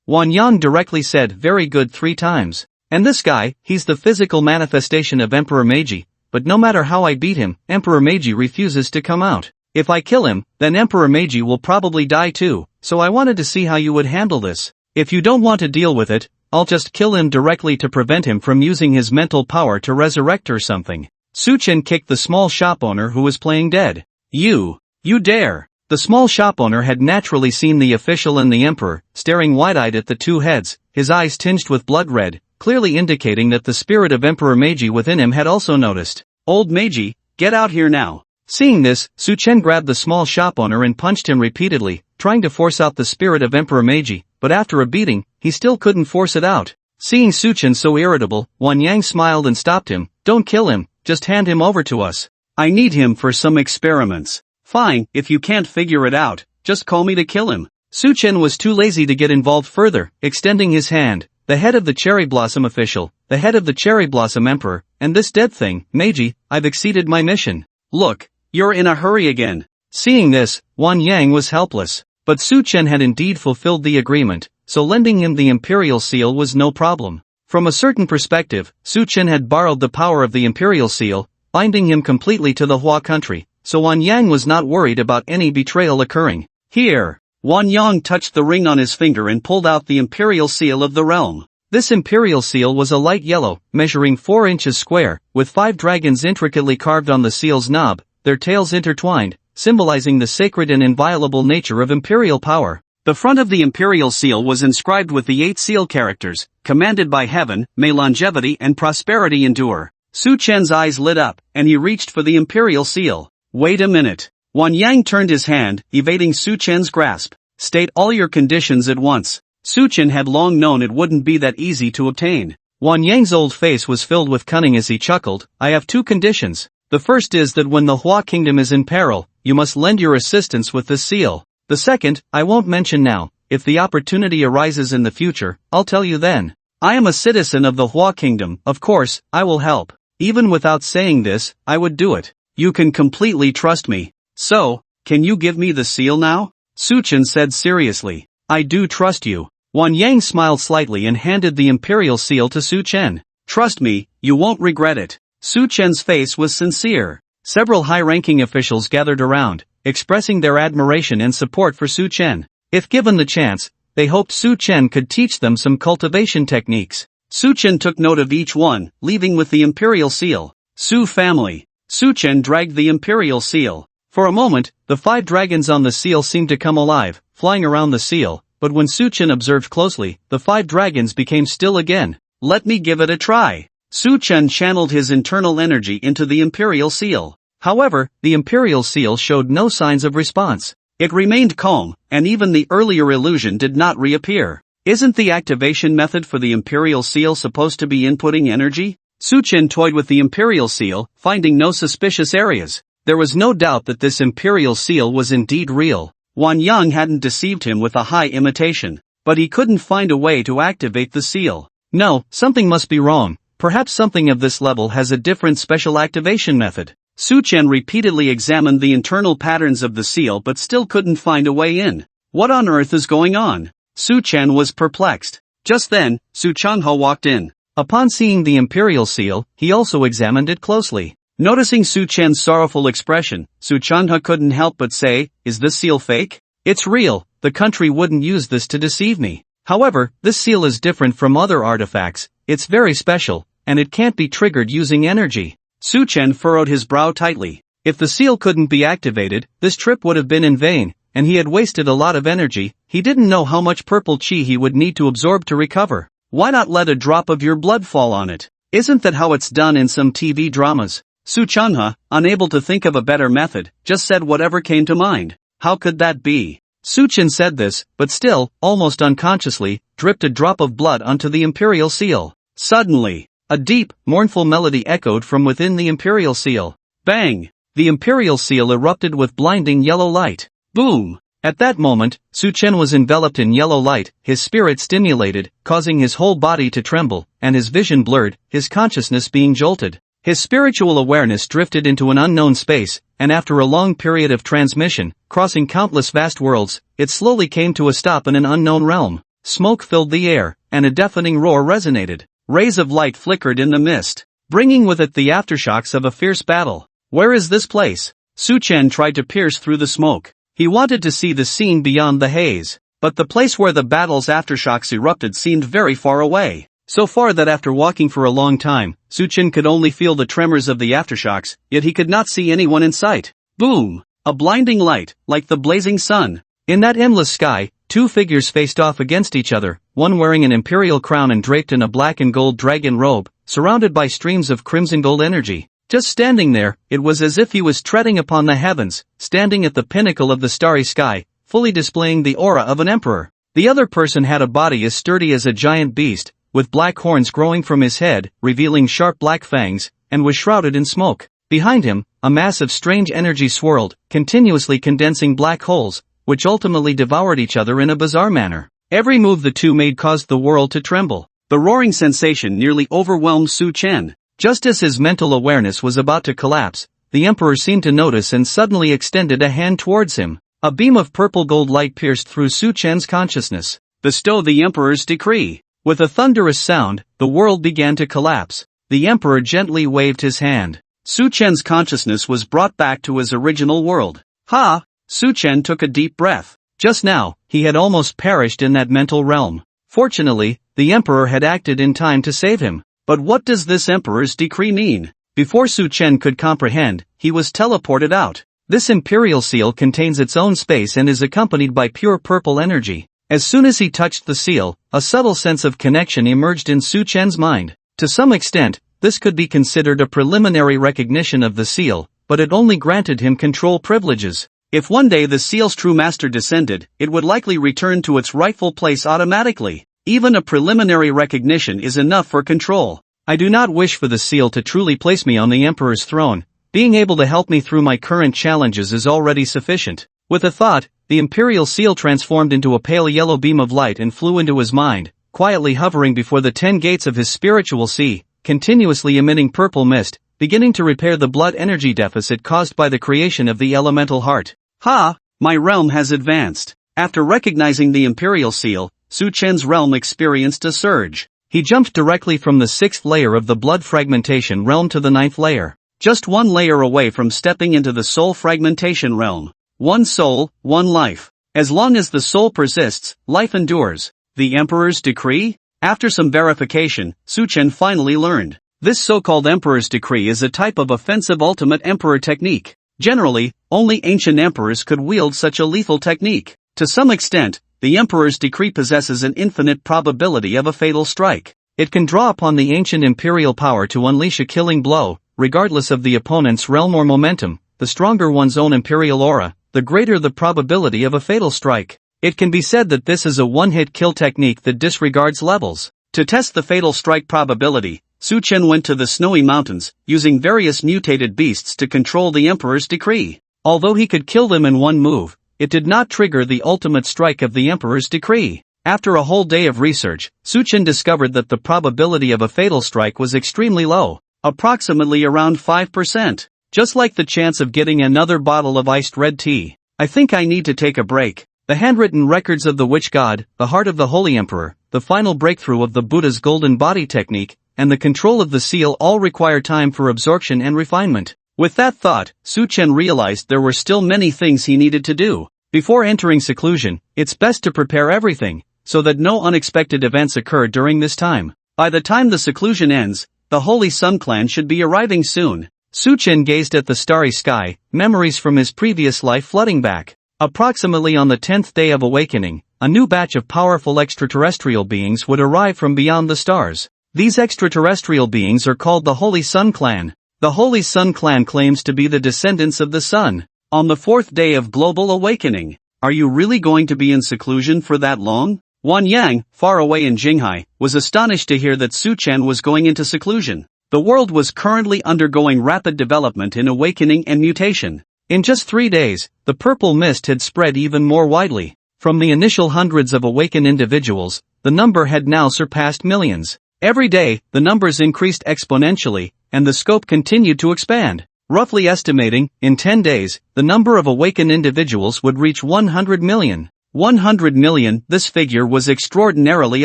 Wan Yang directly said very good 3 times. And this guy, he's the physical manifestation of Emperor Meiji, but no matter how I beat him, Emperor Meiji refuses to come out. If I kill him, then Emperor Meiji will probably die too, so I wanted to see how you would handle this. If you don't want to deal with it, I'll just kill him directly to prevent him from using his mental power to resurrect or something. Su Chen kicked the small shop owner who was playing dead. You dare! The small shop owner had naturally seen the official and the emperor, staring wide-eyed at the two heads, his eyes tinged with blood red, clearly indicating that the spirit of Emperor Meiji within him had also noticed. Old Meiji, get out here now. Seeing this, Su Chen grabbed the small shop owner and punched him repeatedly, trying to force out the spirit of Emperor Meiji, but after a beating, he still couldn't force it out. Seeing Su Chen so irritable, Wan Yang smiled and stopped him. Don't kill him, just hand him over to us. I need him for some experiments. Fine, if you can't figure it out, just call me to kill him. Su Chen was too lazy to get involved further, extending his hand. The head of the Cherry Blossom official, the head of the Cherry Blossom Emperor, and this dead thing, Meiji, I've exceeded my mission. Look, you're in a hurry again. Seeing this, Wan Yang was helpless. But Su Chen had indeed fulfilled the agreement, so lending him the Imperial Seal was no problem. From a certain perspective, Su Chen had borrowed the power of the Imperial Seal, binding him completely to the Hua country, so Wan Yang was not worried about any betrayal occurring. Here, Wan Yang touched the ring on his finger and pulled out the Imperial Seal of the realm. This Imperial Seal was a light yellow, measuring 4 inches square, with 5 dragons intricately carved on the seal's knob, their tails intertwined, symbolizing the sacred and inviolable nature of imperial power. The front of the Imperial Seal was inscribed with the 8 seal characters, commanded by heaven, may longevity and prosperity endure. Su Chen's eyes lit up, and he reached for the Imperial Seal. Wait a minute. Wan Yang turned his hand, evading Su Chen's grasp. State all your conditions at once. Su Chen had long known it wouldn't be that easy to obtain. Wan Yang's old face was filled with cunning as he chuckled. I have 2 conditions. The first is that when the Hua kingdom is in peril, you must lend your assistance with this seal. The second, I won't mention now. If the opportunity arises in the future, I'll tell you then. I am a citizen of the Hua kingdom, of course, I will help. Even without saying this, I would do it. You can completely trust me. So, can you give me the seal now? Su Chen said seriously. I do trust you. Wan Yang smiled slightly and handed the Imperial Seal to Su Chen. Trust me, you won't regret it. Su Chen's face was sincere. Several high-ranking officials gathered around, expressing their admiration and support for Su Chen. If given the chance, they hoped Su Chen could teach them some cultivation techniques. Su Chen took note of each one, leaving with the Imperial Seal. Su family. Su Chen dragged the Imperial Seal. For a moment, the 5 dragons on the seal seemed to come alive, flying around the seal, but when Su Chen observed closely, the 5 dragons became still again. Let me give it a try. Su Chen channeled his internal energy into the Imperial Seal. However, the Imperial Seal showed no signs of response. It remained calm, and even the earlier illusion did not reappear. Isn't the activation method for the Imperial Seal supposed to be inputting energy? Su Chen toyed with the Imperial Seal, finding no suspicious areas. There was no doubt that this Imperial Seal was indeed real. Wan Yang hadn't deceived him with a high imitation, but he couldn't find a way to activate the seal. No, something must be wrong. Perhaps something of this level has a different special activation method. Su Chen repeatedly examined the internal patterns of the seal but still couldn't find a way in. What on earth is going on? Su Chen was perplexed. Just then, Su Changhe walked in. Upon seeing the Imperial Seal, he also examined it closely. Noticing Su Chen's sorrowful expression, Su Changhe couldn't help but say, is this seal fake? It's real, the country wouldn't use this to deceive me. However, this seal is different from other artifacts, it's very special, and it can't be triggered using energy. Su Chen furrowed his brow tightly. If the seal couldn't be activated, this trip would have been in vain, and he had wasted a lot of energy. He didn't know how much purple chi he would need to absorb to recover. Why not let a drop of your blood fall on it? Isn't that how it's done in some TV dramas? Su Changhe, unable to think of a better method, just said whatever came to mind. How could that be? Su Chen said this, but still, almost unconsciously, dripped a drop of blood onto the Imperial Seal. Suddenly, a deep, mournful melody echoed from within the Imperial Seal. Bang! The Imperial Seal erupted with blinding yellow light. Boom! At that moment, Su Chen was enveloped in yellow light, his spirit stimulated, causing his whole body to tremble, and his vision blurred, his consciousness being jolted. His spiritual awareness drifted into an unknown space, and after a long period of transmission, crossing countless vast worlds, it slowly came to a stop in an unknown realm. Smoke filled the air, and a deafening roar resonated. Rays of light flickered in the mist, bringing with it the aftershocks of a fierce battle. Where is this place? Su Chen tried to pierce through the smoke. He wanted to see the scene beyond the haze, but the place where the battle's aftershocks erupted seemed very far away. So far that after walking for a long time, Su Chen could only feel the tremors of the aftershocks, yet he could not see anyone in sight. Boom! A blinding light, like the blazing sun. In that endless sky, 2 figures faced off against each other, one wearing an imperial crown and draped in a black and gold dragon robe, surrounded by streams of crimson gold energy. Just standing there, it was as if he was treading upon the heavens, standing at the pinnacle of the starry sky, fully displaying the aura of an emperor. The other person had a body as sturdy as a giant beast, with black horns growing from his head, revealing sharp black fangs, and was shrouded in smoke. Behind him, a mass of strange energy swirled, continuously condensing black holes, which ultimately devoured each other in a bizarre manner. Every move the two made caused the world to tremble. The roaring sensation nearly overwhelmed Su Chen. Just as his mental awareness was about to collapse, the emperor seemed to notice and suddenly extended a hand towards him. A beam of purple gold light pierced through Su Chen's consciousness. Bestow the emperor's decree. With a thunderous sound, the world began to collapse. The emperor gently waved his hand. Su Chen's consciousness was brought back to his original world. Ha! Su Chen took a deep breath. Just now, he had almost perished in that mental realm. Fortunately, the emperor had acted in time to save him. But what does this emperor's decree mean? Before Su Chen could comprehend, he was teleported out. This imperial seal contains its own space and is accompanied by pure purple energy. As soon as he touched the seal, a subtle sense of connection emerged in Su Chen's mind. To some extent, this could be considered a preliminary recognition of the seal, but it only granted him control privileges. If one day the seal's true master descended, it would likely return to its rightful place automatically. Even a preliminary recognition is enough for control. I do not wish for the seal to truly place me on the emperor's throne. Being able to help me through my current challenges is already sufficient. With a thought, the imperial seal transformed into a pale yellow beam of light and flew into his mind, quietly hovering before the 10 gates of his spiritual sea, continuously emitting purple mist, beginning to repair the blood energy deficit caused by the creation of the elemental heart. Ha! My realm has advanced. After recognizing the imperial seal, Su Chen's realm experienced a surge. He jumped directly from the 6th layer of the blood fragmentation realm to the 9th layer. Just one layer away from stepping into the soul fragmentation realm. One soul, one life. As long as the soul persists, life endures. The emperor's decree? After some verification, Su Chen finally learned. This so-called emperor's decree is a type of offensive ultimate emperor technique. Generally, only ancient emperors could wield such a lethal technique. To some extent, the emperor's decree possesses an infinite probability of a fatal strike. It can draw upon the ancient imperial power to unleash a killing blow, regardless of the opponent's realm or momentum. The stronger one's own imperial aura, the greater the probability of a fatal strike. It can be said that this is a one-hit kill technique that disregards levels. To test the fatal strike probability, Su Chen went to the snowy mountains, using various mutated beasts to control the emperor's decree. Although he could kill them in one move, it did not trigger the ultimate strike of the emperor's decree. After a whole day of research, Su Chen discovered that the probability of a fatal strike was extremely low, approximately around 5%, just like the chance of getting another bottle of iced red tea. I think I need to take a break. The handwritten records of the witch god, the heart of the holy emperor, the final breakthrough of the Buddha's golden body technique, and the control of the seal all require time for absorption and refinement. With that thought, Su Chen realized there were still many things he needed to do. Before entering seclusion, it's best to prepare everything, so that no unexpected events occur during this time. By the time the seclusion ends, the Holy Sun clan should be arriving soon. Su Chen gazed at the starry sky, memories from his previous life flooding back. Approximately on the 10th day of awakening, a new batch of powerful extraterrestrial beings would arrive from beyond the stars. These extraterrestrial beings are called the Holy Sun clan. The Holy Sun clan claims to be the descendants of the sun. On the 4th day of global awakening, are you really going to be in seclusion for that long? Wan Yang, far away in Jinghai, was astonished to hear that Su Chen was going into seclusion. The world was currently undergoing rapid development in awakening and mutation. In just 3 days, the purple mist had spread even more widely. From the initial hundreds of awakened individuals, the number had now surpassed millions. Every day, the numbers increased exponentially, and the scope continued to expand. Roughly estimating, in 10 days, the number of awakened individuals would reach 100 million. 100 million, this figure was extraordinarily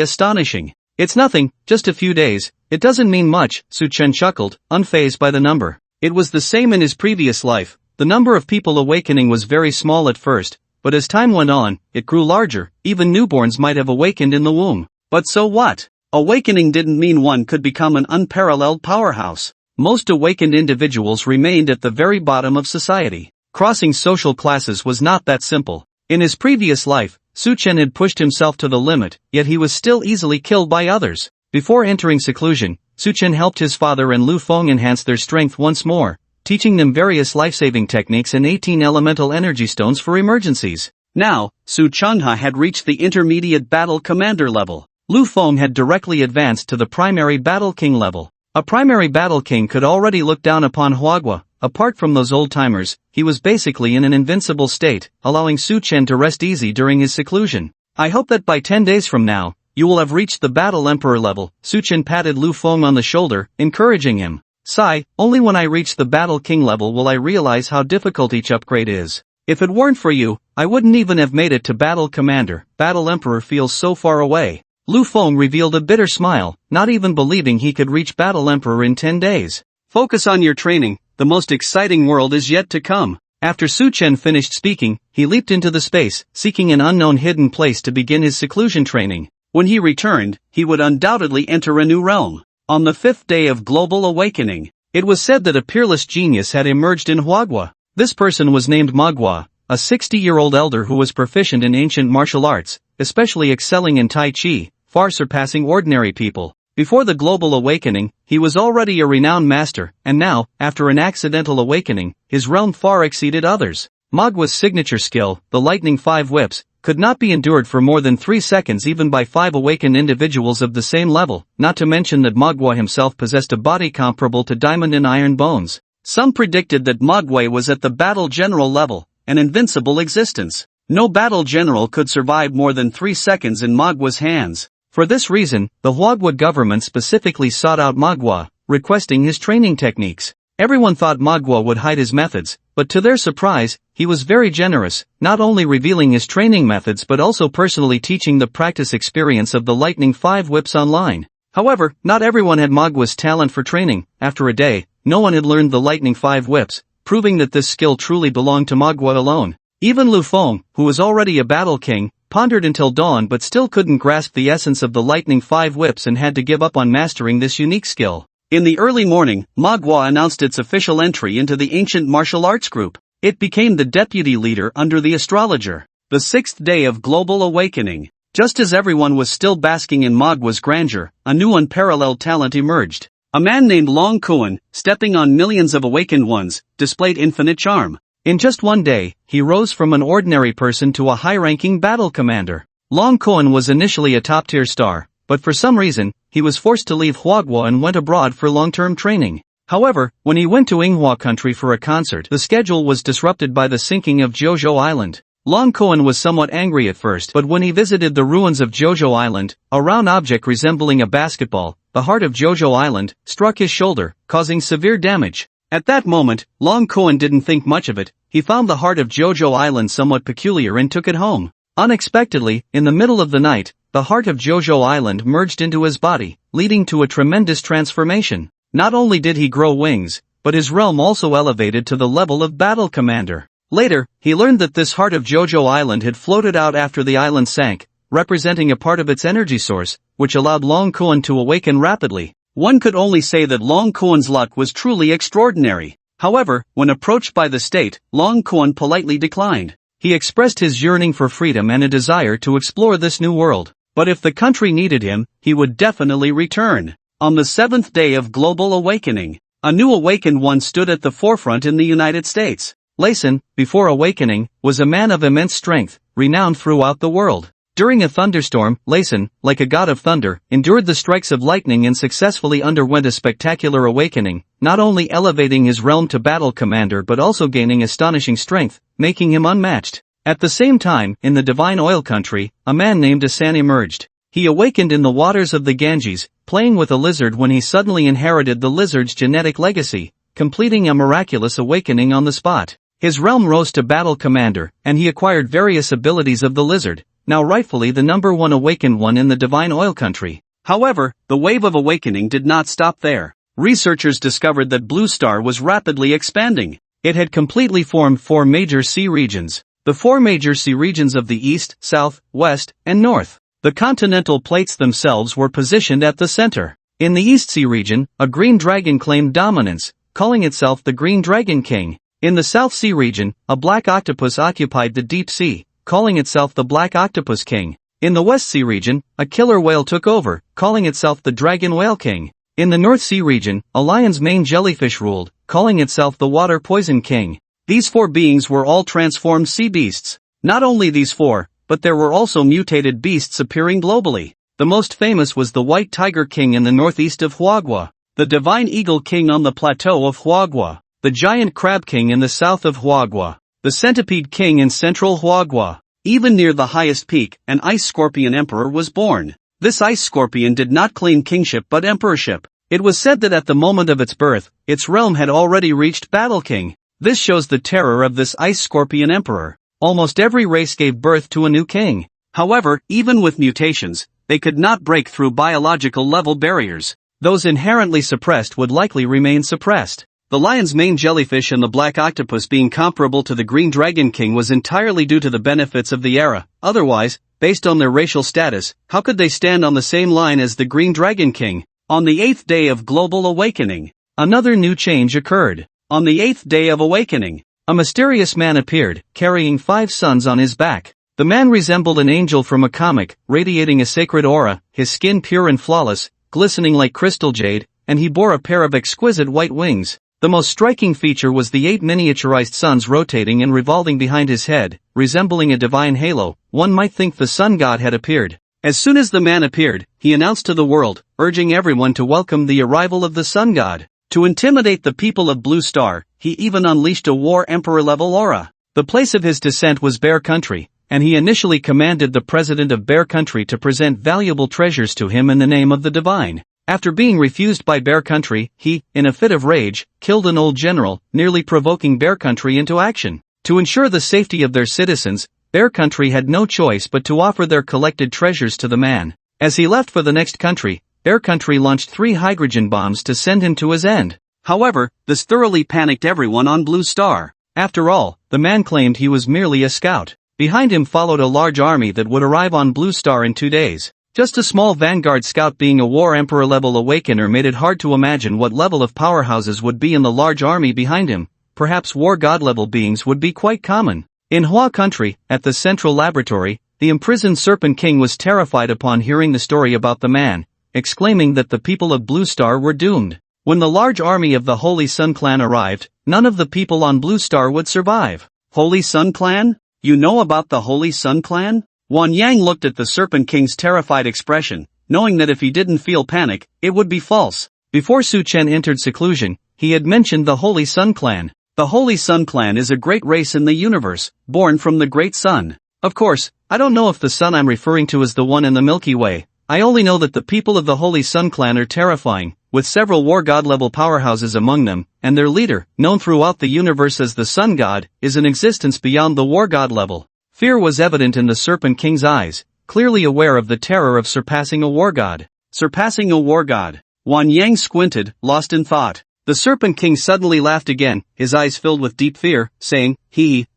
astonishing. It's nothing, just a few days, it doesn't mean much, Su Chen chuckled, unfazed by the number. It was the same in his previous life. The number of people awakening was very small at first, but as time went on, it grew larger. Even newborns might have awakened in the womb. But so what? Awakening didn't mean one could become an unparalleled powerhouse. Most awakened individuals remained at the very bottom of society. Crossing social classes was not that simple. In his previous life, Su Chen had pushed himself to the limit, yet he was still easily killed by others. Before entering seclusion, Suchen helped his father and Lu Feng enhance their strength once more, teaching them various life-saving techniques and 18 elemental energy stones for emergencies. Now, Su Chunha had reached the intermediate battle commander level. Lu Feng had directly advanced to the primary battle king level. A primary battle king could already look down upon Huagua. Apart from those old-timers, he was basically in an invincible state, allowing Su Chen to rest easy during his seclusion. I hope that by 10 days from now, you will have reached the battle emperor level. Su Chen patted Lu Feng on the shoulder, encouraging him. Sigh, only when I reach the battle king level will I realize how difficult each upgrade is. If it weren't for you, I wouldn't even have made it to battle commander. Battle emperor feels so far away. Lu Feng revealed a bitter smile, not even believing he could reach battle emperor in 10 days. Focus on your training, the most exciting world is yet to come. After Su Chen finished speaking, he leaped into the space, seeking an unknown hidden place to begin his seclusion training. When he returned, he would undoubtedly enter a new realm. On the 5th day of global awakening, it was said that a peerless genius had emerged in Huagua. This person was named Manhwa, a 60-year-old elder who was proficient in ancient martial arts, especially excelling in Tai Chi, far surpassing ordinary people. Before the global awakening, he was already a renowned master, and now, after an accidental awakening, his realm far exceeded others. Manhwa's signature skill, the lightning 5 whips, could not be endured for more than 3 seconds even by 5 awakened individuals of the same level, not to mention that Manhwa himself possessed a body comparable to diamond and iron bones. Some predicted that Manhwa was at the battle general level, an invincible existence. No battle general could survive more than 3 seconds in Manhwa's hands. For this reason, the Huagua government specifically sought out Manhwa, requesting his training techniques. Everyone thought Manhwa would hide his methods, but to their surprise, he was very generous, not only revealing his training methods but also personally teaching the practice experience of the Lightning 5 whips online. However, not everyone had Manhwa's talent for training. After a day, no one had learned the Lightning 5 whips, proving that this skill truly belonged to Manhwa alone. Even Lu Feng, who was already a battle king, pondered until dawn but still couldn't grasp the essence of the Lightning 5 whips and had to give up on mastering this unique skill. In the early morning, Manhwa announced its official entry into the ancient martial arts group. It became the deputy leader under the astrologer. The 6th day of global awakening. Just as everyone was still basking in Manhwa's grandeur, a new unparalleled talent emerged. A man named Long Kuan, stepping on millions of awakened ones, displayed infinite charm. In just one day, he rose from an ordinary person to a high-ranking battle commander. Long Kuan was initially a top-tier star, but for some reason, he was forced to leave Huagua and went abroad for long-term training. However, when he went to Yinghua country for a concert, the schedule was disrupted by the sinking of Jojo Island. Long Kuan was somewhat angry at first, but when he visited the ruins of Jojo Island, a round object resembling a basketball, the heart of Jojo Island, struck his shoulder, causing severe damage. At that moment, Long Kuan didn't think much of it. He found the heart of Jojo Island somewhat peculiar and took it home. Unexpectedly, in the middle of the night, the heart of Jojo Island merged into his body, leading to a tremendous transformation. Not only did he grow wings, but his realm also elevated to the level of battle commander. Later, he learned that this heart of Jojo Island had floated out after the island sank, representing a part of its energy source, which allowed Long Kuan to awaken rapidly. One could only say that Long Kuan's luck was truly extraordinary. However, when approached by the state, Long Kuan politely declined. He expressed his yearning for freedom and a desire to explore this new world. But if the country needed him, he would definitely return. On the 7th day of global awakening, a new awakened one stood at the forefront in the United States. Layson, before awakening, was a man of immense strength, renowned throughout the world. During a thunderstorm, Layson, like a god of thunder, endured the strikes of lightning and successfully underwent a spectacular awakening, not only elevating his realm to battle commander but also gaining astonishing strength, making him unmatched. At the same time, in the Divine Oil country, a man named Asan emerged. He awakened in the waters of the Ganges, playing with a lizard when he suddenly inherited the lizard's genetic legacy, completing a miraculous awakening on the spot. His realm rose to battle commander, and he acquired various abilities of the lizard, now rightfully the number 1 awakened one in the Divine Oil country. However, the wave of awakening did not stop there. Researchers discovered that Blue Star was rapidly expanding. It had completely formed 4 major sea regions. The 4 major sea regions of the East, South, West, and North. The continental plates themselves were positioned at the center. In the East Sea region, a green dragon claimed dominance, calling itself the Green Dragon King. In the South Sea region, a black octopus occupied the deep sea, calling itself the Black Octopus King. In the West Sea region, a killer whale took over, calling itself the Dragon Whale King. In the North Sea region, a lion's mane jellyfish ruled, calling itself the Water Poison King. These 4 beings were all transformed sea beasts. Not only these 4, but there were also mutated beasts appearing globally. The most famous was the White Tiger King in the northeast of Huagua, the Divine Eagle King on the plateau of Huagua, the Giant Crab King in the south of Huagua, the Centipede King in central Huagua. Even near the highest peak, an Ice Scorpion Emperor was born. This Ice Scorpion did not claim kingship but emperorship. It was said that at the moment of its birth, its realm had already reached Battle King. This shows the terror of this Ice Scorpion Emperor. Almost every race gave birth to a new king. However, even with mutations, they could not break through biological level barriers. Those inherently suppressed would likely remain suppressed. The lion's mane jellyfish and the black octopus being comparable to the green dragon king was entirely due to the benefits of the era. Otherwise, based on their racial status, how could they stand on the same line as the green dragon king? On the 8th day of global awakening, another new change occurred. On the 8th day of awakening, a mysterious man appeared, carrying 5 suns on his back. The man resembled an angel from a comic, radiating a sacred aura, his skin pure and flawless, glistening like crystal jade, and he bore a pair of exquisite white wings. The most striking feature was the 8 miniaturized suns rotating and revolving behind his head, resembling a divine halo. One might think the sun god had appeared. As soon as the man appeared, he announced to the world, urging everyone to welcome the arrival of the sun god. To intimidate the people of Blue Star, he even unleashed a war emperor-level aura. The place of his descent was Bear Country, and he initially commanded the president of Bear Country to present valuable treasures to him in the name of the divine. After being refused by Bear Country, he, in a fit of rage, killed an old general, nearly provoking Bear Country into action. To ensure the safety of their citizens, Bear Country had no choice but to offer their collected treasures to the man. As he left for the next country, Bear Country launched 3 hydrogen bombs to send him to his end. However, this thoroughly panicked everyone on Blue Star. After all, the man claimed he was merely a scout. Behind him followed a large army that would arrive on Blue Star in 2 days. Just a small vanguard scout being a war emperor level awakener made it hard to imagine what level of powerhouses would be in the large army behind him. Perhaps war god level beings would be quite common. In Hua country, at the central laboratory, the imprisoned Serpent King was terrified upon hearing the story about the man, exclaiming that the people of Blue Star were doomed. When the large army of the Holy Sun Clan arrived, none of the people on Blue Star would survive. Holy Sun Clan? You know about the Holy Sun Clan? Wan Yang looked at the Serpent King's terrified expression, knowing that if he didn't feel panic, it would be false. Before Su Chen entered seclusion, he had mentioned the Holy Sun Clan. The Holy Sun Clan is a great race in the universe, born from the Great Sun. Of course, I don't know if the sun I'm referring to is the one in the Milky Way. I only know that the people of the Holy Sun Clan are terrifying, with several war god level powerhouses among them, and their leader, known throughout the universe as the Sun God, is in existence beyond the war god level. Fear was evident in the Serpent King's eyes, clearly aware of the terror of surpassing a war god. Surpassing a war god. Wan Yang squinted, lost in thought. The Serpent King suddenly laughed again, his eyes filled with deep fear, saying,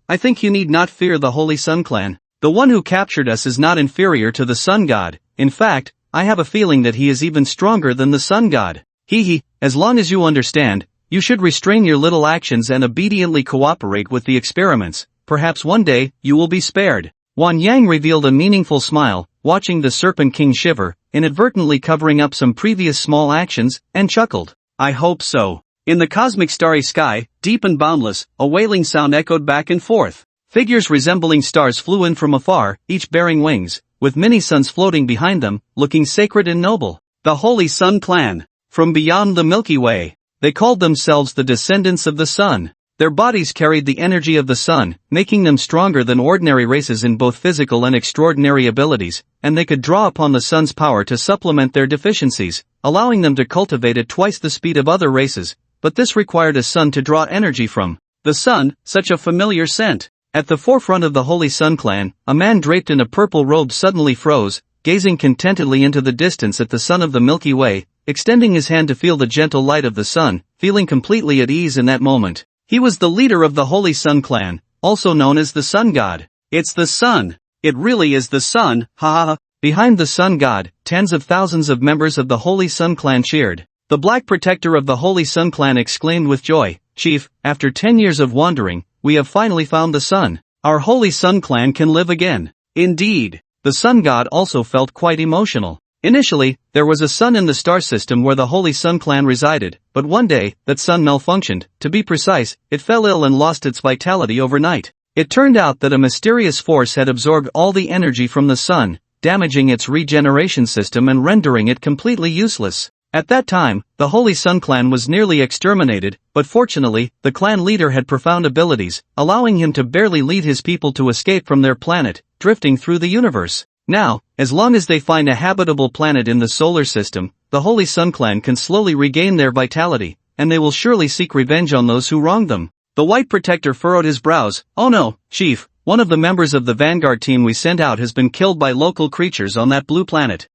I think you need not fear the Holy Sun Clan. The one who captured us is not inferior to the Sun God. In fact, I have a feeling that he is even stronger than the Sun God. As long as you understand, you should restrain your little actions and obediently cooperate with the experiments. Perhaps one day, you will be spared. Wan Yang revealed a meaningful smile, watching the Serpent King shiver, inadvertently covering up some previous small actions, and chuckled. I hope so. In the cosmic starry sky, deep and boundless, a wailing sound echoed back and forth. Figures resembling stars flew in from afar, each bearing wings, with many suns floating behind them, looking sacred and noble. The Holy Sun Clan. From beyond the Milky Way. They called themselves the descendants of the sun. Their bodies carried the energy of the sun, making them stronger than ordinary races in both physical and extraordinary abilities, and they could draw upon the sun's power to supplement their deficiencies, allowing them to cultivate at twice the speed of other races, but this required a sun to draw energy from. The sun, such a familiar scent. At the forefront of the Holy Sun Clan, a man draped in a purple robe suddenly froze, gazing contentedly into the distance at the sun of the Milky Way, extending his hand to feel the gentle light of the sun, feeling completely at ease in that moment. He was the leader of the Holy Sun Clan, also known as the Sun God. It's the sun. It really is the sun, ha ha ha. Behind the Sun God, tens of thousands of members of the Holy Sun Clan cheered. The Black Protector of the Holy Sun Clan exclaimed with joy, Chief, after 10 years of wandering, we have finally found the sun. Our Holy Sun Clan can live again. Indeed. The Sun God also felt quite emotional. Initially, there was a sun in the star system where the Holy Sun clan resided, but one day, that sun malfunctioned. To be precise, it fell ill and lost its vitality overnight. It turned out that a mysterious force had absorbed all the energy from the sun, damaging its regeneration system and rendering it completely useless. At that time, the Holy Sun clan was nearly exterminated, but fortunately, the clan leader had profound abilities, allowing him to barely lead his people to escape from their planet, drifting through the universe. Now, as long as they find a habitable planet in the solar system, the Holy Sun clan can slowly regain their vitality, and they will surely seek revenge on those who wronged them. The White Protector furrowed his brows. Oh no, Chief, one of the members of the Vanguard team we sent out has been killed by local creatures on that blue planet.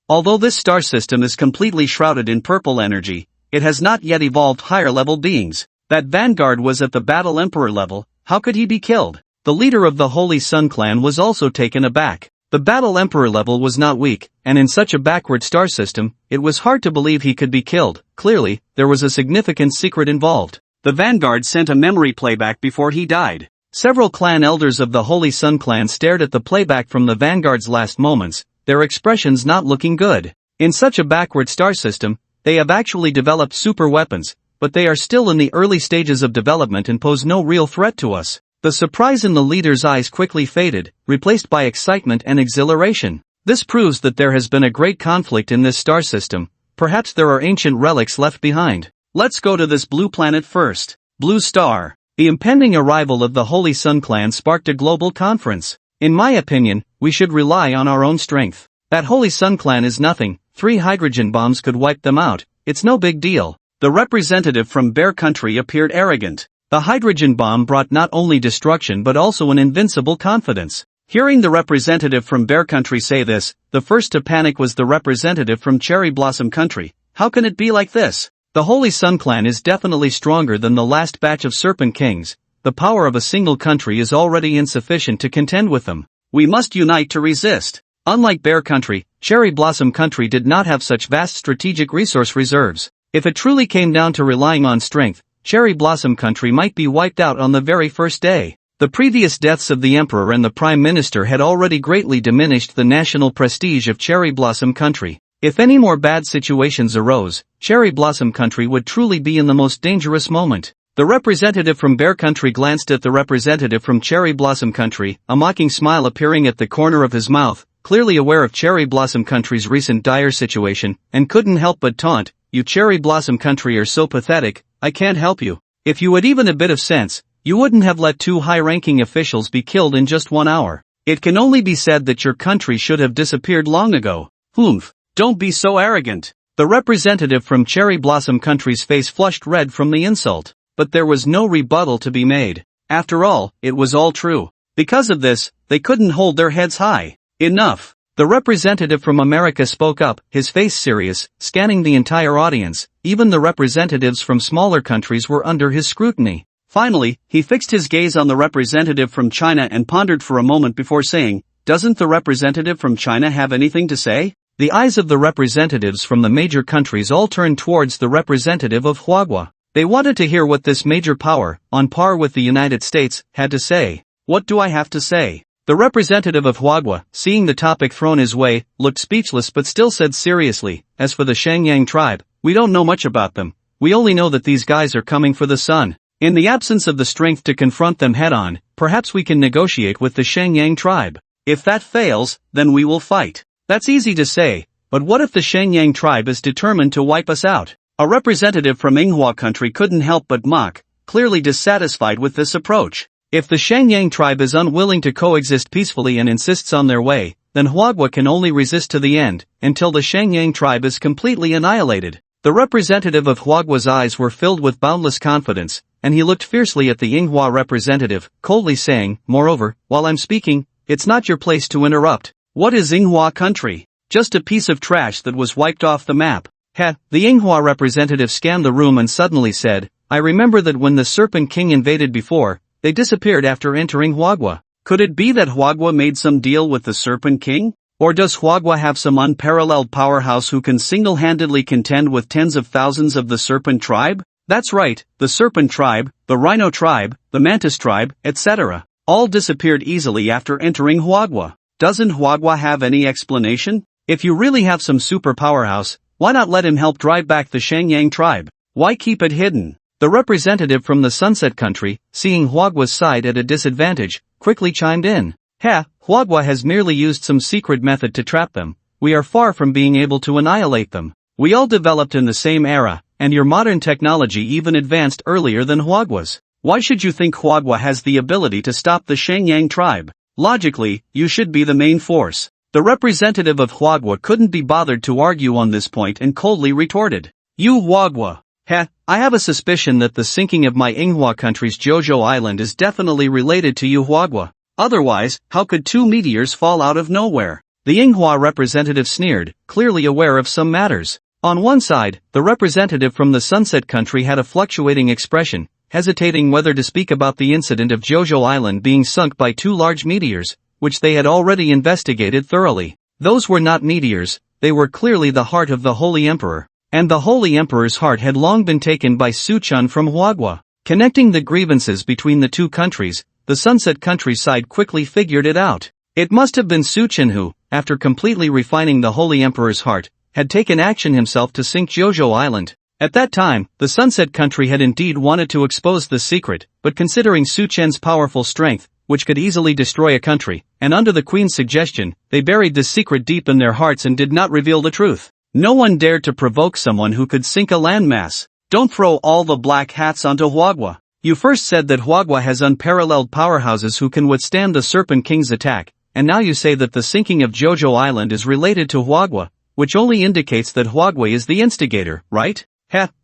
Although this star system is completely shrouded in purple energy, it has not yet evolved higher-level beings. That Vanguard was at the Battle Emperor level, how could he be killed? The leader of the Holy Sun clan was also taken aback. The Battle Emperor level was not weak, and in such a backward star system, it was hard to believe he could be killed. Clearly, there was a significant secret involved. The Vanguard sent a memory playback before he died. Several clan elders of the Holy Sun clan stared at the playback from the Vanguard's last moments, their expressions not looking good. In such a backward star system, they have actually developed super weapons, but they are still in the early stages of development and pose no real threat to us. The surprise in the leader's eyes quickly faded, replaced by excitement and exhilaration. This proves that there has been a great conflict in this star system. Perhaps there are ancient relics left behind. Let's go to this blue planet first. Blue Star. The impending arrival of the Holy Sun clan sparked a global conference. In my opinion, we should rely on our own strength. That Holy Sun clan is nothing. 3 hydrogen bombs could wipe them out. It's no big deal. The representative from Bear Country appeared arrogant. The hydrogen bomb brought not only destruction but also an invincible confidence. Hearing the representative from Bear Country say this, the first to panic was the representative from Cherry Blossom Country. How can it be like this? The Holy Sun clan is definitely stronger than the last batch of Serpent Kings. The power of a single country is already insufficient to contend with them. We must unite to resist. Unlike Bear Country, Cherry Blossom Country did not have such vast strategic resource reserves. If it truly came down to relying on strength, Cherry Blossom Country might be wiped out on the very first day. The previous deaths of the Emperor and the Prime Minister had already greatly diminished the national prestige of Cherry Blossom Country. If any more bad situations arose, Cherry Blossom Country would truly be in the most dangerous moment. The representative from Bear Country glanced at the representative from Cherry Blossom Country, a mocking smile appearing at the corner of his mouth, clearly aware of Cherry Blossom Country's recent dire situation, and couldn't help but taunt, "You Cherry Blossom Country are so pathetic, I can't help you. If you had even a bit of sense, you wouldn't have let 2 high-ranking officials be killed in just 1 hour. It can only be said that your country should have disappeared long ago." Don't be so arrogant. The representative from Cherry Blossom Country's face flushed red from the insult. But there was no rebuttal to be made. After all, it was all true. Because of this, they couldn't hold their heads high. Enough. The representative from America spoke up, his face serious, scanning the entire audience. Even the representatives from smaller countries were under his scrutiny. Finally, he fixed his gaze on the representative from China and pondered for a moment before saying, "Doesn't the representative from China have anything to say?" The eyes of the representatives from the major countries all turned towards the representative of Huagua. They wanted to hear what this major power, on par with the United States, had to say. "What do I have to say?" The representative of Huagua, seeing the topic thrown his way, looked speechless but still said seriously, "As for the Shangyang tribe, we don't know much about them. We only know that these guys are coming for the sun. In the absence of the strength to confront them head-on, perhaps we can negotiate with the Shangyang tribe. If that fails, then we will fight." That's easy to say, but what if the Shangyang tribe is determined to wipe us out? A representative from Manhwa country couldn't help but mock, clearly dissatisfied with this approach. If the Shangyang tribe is unwilling to coexist peacefully and insists on their way, then Huagua can only resist to the end, until the Shangyang tribe is completely annihilated. The representative of Huagua's eyes were filled with boundless confidence, and he looked fiercely at the Yinghua representative, coldly saying, "Moreover, while I'm speaking, it's not your place to interrupt. What is Yinghua country? Just a piece of trash that was wiped off the map." The Yinghua representative scanned the room and suddenly said, "I remember that when the Serpent King invaded before, they disappeared after entering Huagua. Could it be that Huagua made some deal with the Serpent King? Or does Huagua have some unparalleled powerhouse who can single-handedly contend with tens of thousands of the Serpent tribe? That's right, the Serpent tribe, the Rhino tribe, the Mantis tribe, etc. all disappeared easily after entering Huagua. Doesn't Huagua have any explanation? If you really have some super powerhouse, why not let him help drive back the Shangyang tribe? Why keep it hidden? The representative from the Sunset Country, seeing Huagua's side at a disadvantage, quickly chimed in. Huagua has merely used some secret method to trap them. We are far from being able to annihilate them. We all developed in the same era, and your modern technology even advanced earlier than Huagua's. Why should you think Huagua has the ability to stop the Shangyang tribe? Logically, you should be the main force. The representative of Huagua couldn't be bothered to argue on this point and coldly retorted. You Huagua. I have a suspicion that the sinking of my Inghua country's Jojo Island is definitely related to you Huagua. Otherwise, how could two meteors fall out of nowhere? The Inghua representative sneered, clearly aware of some matters. On one side, the representative from the Sunset Country had a fluctuating expression, hesitating whether to speak about the incident of Jojo Island being sunk by two large meteors, which they had already investigated thoroughly. Those were not meteors, they were clearly the heart of the Holy Emperor. And the Holy Emperor's heart had long been taken by Su Chun from Huagua. Connecting the grievances between the two countries, the Sunset Countryside quickly figured it out. It must have been Su Chun who, after completely refining the Holy Emperor's heart, had taken action himself to sink Jojo Island. At that time, the Sunset Country had indeed wanted to expose the secret, but considering Su Chen's powerful strength, which could easily destroy a country, and under the Queen's suggestion, they buried this secret deep in their hearts and did not reveal the truth. No one dared to provoke someone who could sink a landmass. Don't throw all the black hats onto Huagua. You first said that Huagua has unparalleled powerhouses who can withstand the Serpent King's attack, and now you say that the sinking of Jojo Island is related to Huagua, which only indicates that Huagua is the instigator, right?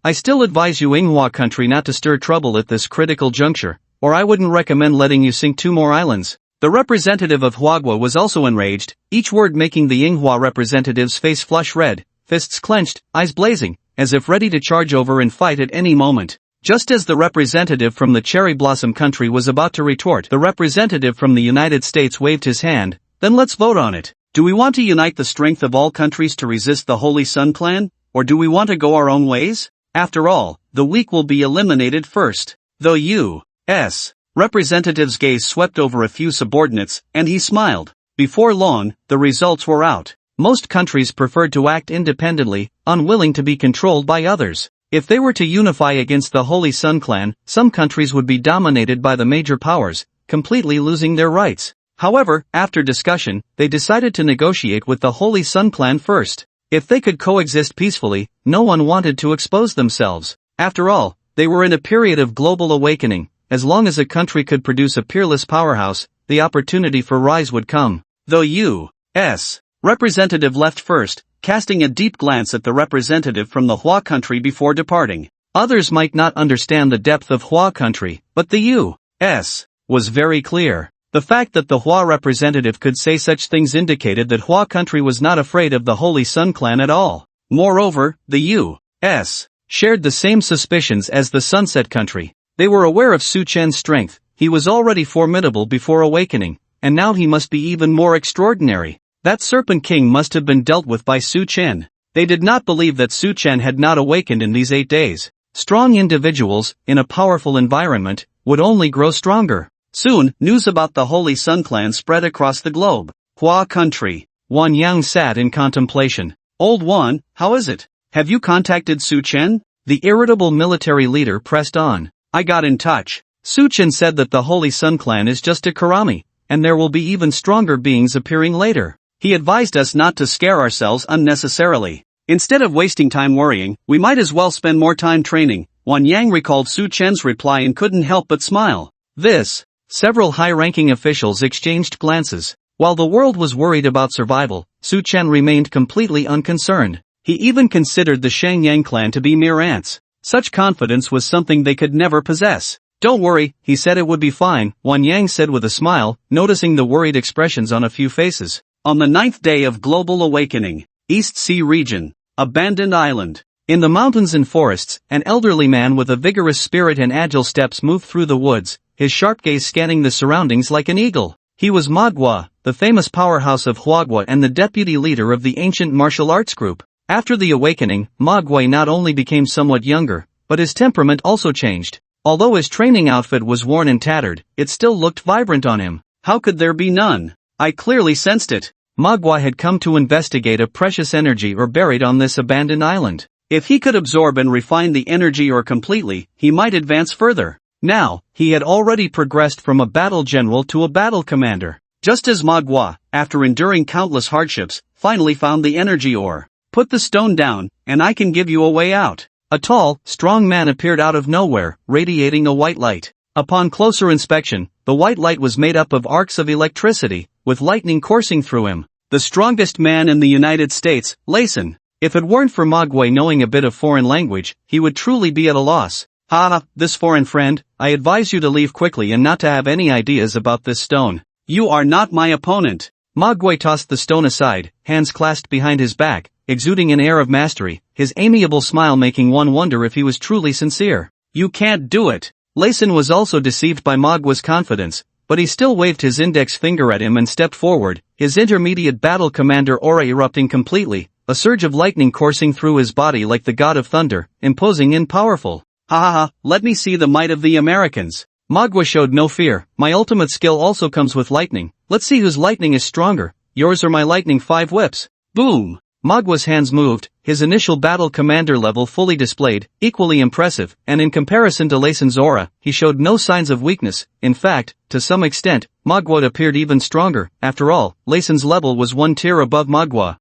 I still advise you Inghua country not to stir trouble at this critical juncture, or I wouldn't recommend letting you sink two more islands. The representative of Huagua was also enraged, each word making the Inghua representative's face flush red, fists clenched, eyes blazing, as if ready to charge over and fight at any moment. Just as the representative from the Cherry Blossom country was about to retort, the representative from the United States waved his hand. Then let's vote on it. Do we want to unite the strength of all countries to resist the Holy Sun Clan, or do we want to go our own ways? After all, the weak will be eliminated first. The U.S. representative's gaze swept over a few subordinates, and he smiled. Before long, the results were out. Most countries preferred to act independently, unwilling to be controlled by others. If they were to unify against the Holy Sun Clan, some countries would be dominated by the major powers, completely losing their rights. However, after discussion, they decided to negotiate with the Holy Sun Clan first. If they could coexist peacefully, no one wanted to expose themselves. After all, they were in a period of global awakening. As long as a country could produce a peerless powerhouse, the opportunity for rise would come. The U.S. representative left first, casting a deep glance at the representative from the Hua country before departing. Others might not understand the depth of Hua country, but the U.S. was very clear. The fact that the Hua representative could say such things indicated that Hua country was not afraid of the Holy Sun Clan at all. Moreover, the U.S. shared the same suspicions as the Sunset Country. They were aware of Su Chen's strength. He was already formidable before awakening, and now he must be even more extraordinary. That Serpent King must have been dealt with by Su Chen. They did not believe that Su Chen had not awakened in these 8 days. Strong individuals, in a powerful environment, would only grow stronger. Soon, news about the Holy Sun Clan spread across the globe. Hua country. Wan Yang sat in contemplation. Old Wan, how is it? Have you contacted Su Chen? The irritable military leader pressed on. I got in touch. Su Chen said that the Holy Sun Clan is just a karami, and there will be even stronger beings appearing later. He advised us not to scare ourselves unnecessarily. Instead of wasting time worrying, we might as well spend more time training. Wan Yang recalled Su Chen's reply and couldn't help but smile. Several high-ranking officials exchanged glances. While the world was worried about survival, Su Chen remained completely unconcerned. He even considered the Shangyang clan to be mere ants. Such confidence was something they could never possess. Don't worry, he said it would be fine, Wan Yang said with a smile, noticing the worried expressions on a few faces. On the 9th day of global awakening, East Sea region, abandoned island. In the mountains and forests, an elderly man with a vigorous spirit and agile steps moved through the woods, his sharp gaze scanning the surroundings like an eagle. He was Manhwa, the famous powerhouse of Huagua and the deputy leader of the ancient martial arts group. After the awakening, Manhwa not only became somewhat younger, but his temperament also changed. Although his training outfit was worn and tattered, it still looked vibrant on him. How could there be none? I clearly sensed it. Magua had come to investigate a precious energy ore buried on this abandoned island. If he could absorb and refine the energy ore completely, he might advance further. Now, he had already progressed from a battle general to a battle commander. Just as Magua, after enduring countless hardships, finally found the energy ore. Put the stone down, and I can give you a way out. A tall, strong man appeared out of nowhere, radiating a white light. Upon closer inspection, the white light was made up of arcs of electricity, with lightning coursing through him. The strongest man in the United States, Layson. If it weren't for Magua knowing a bit of foreign language, he would truly be at a loss. This foreign friend, I advise you to leave quickly and not to have any ideas about this stone. You are not my opponent. Magua tossed the stone aside, hands clasped behind his back, exuding an air of mastery, his amiable smile making one wonder if he was truly sincere. You can't do it. Layson was also deceived by Magua's confidence, but he still waved his index finger at him and stepped forward, his intermediate battle commander aura erupting completely, a surge of lightning coursing through his body like the god of thunder, imposing and powerful. Let me see the might of the Americans. Magua showed no fear. My ultimate skill also comes with lightning. Let's see whose lightning is stronger, yours or my lightning 5 whips. Boom! Magua's hands moved, his initial battle commander level fully displayed, equally impressive, and in comparison to Layson's aura, he showed no signs of weakness. In fact, to some extent, Magua appeared even stronger. After all, Layson's level was one tier above Magua.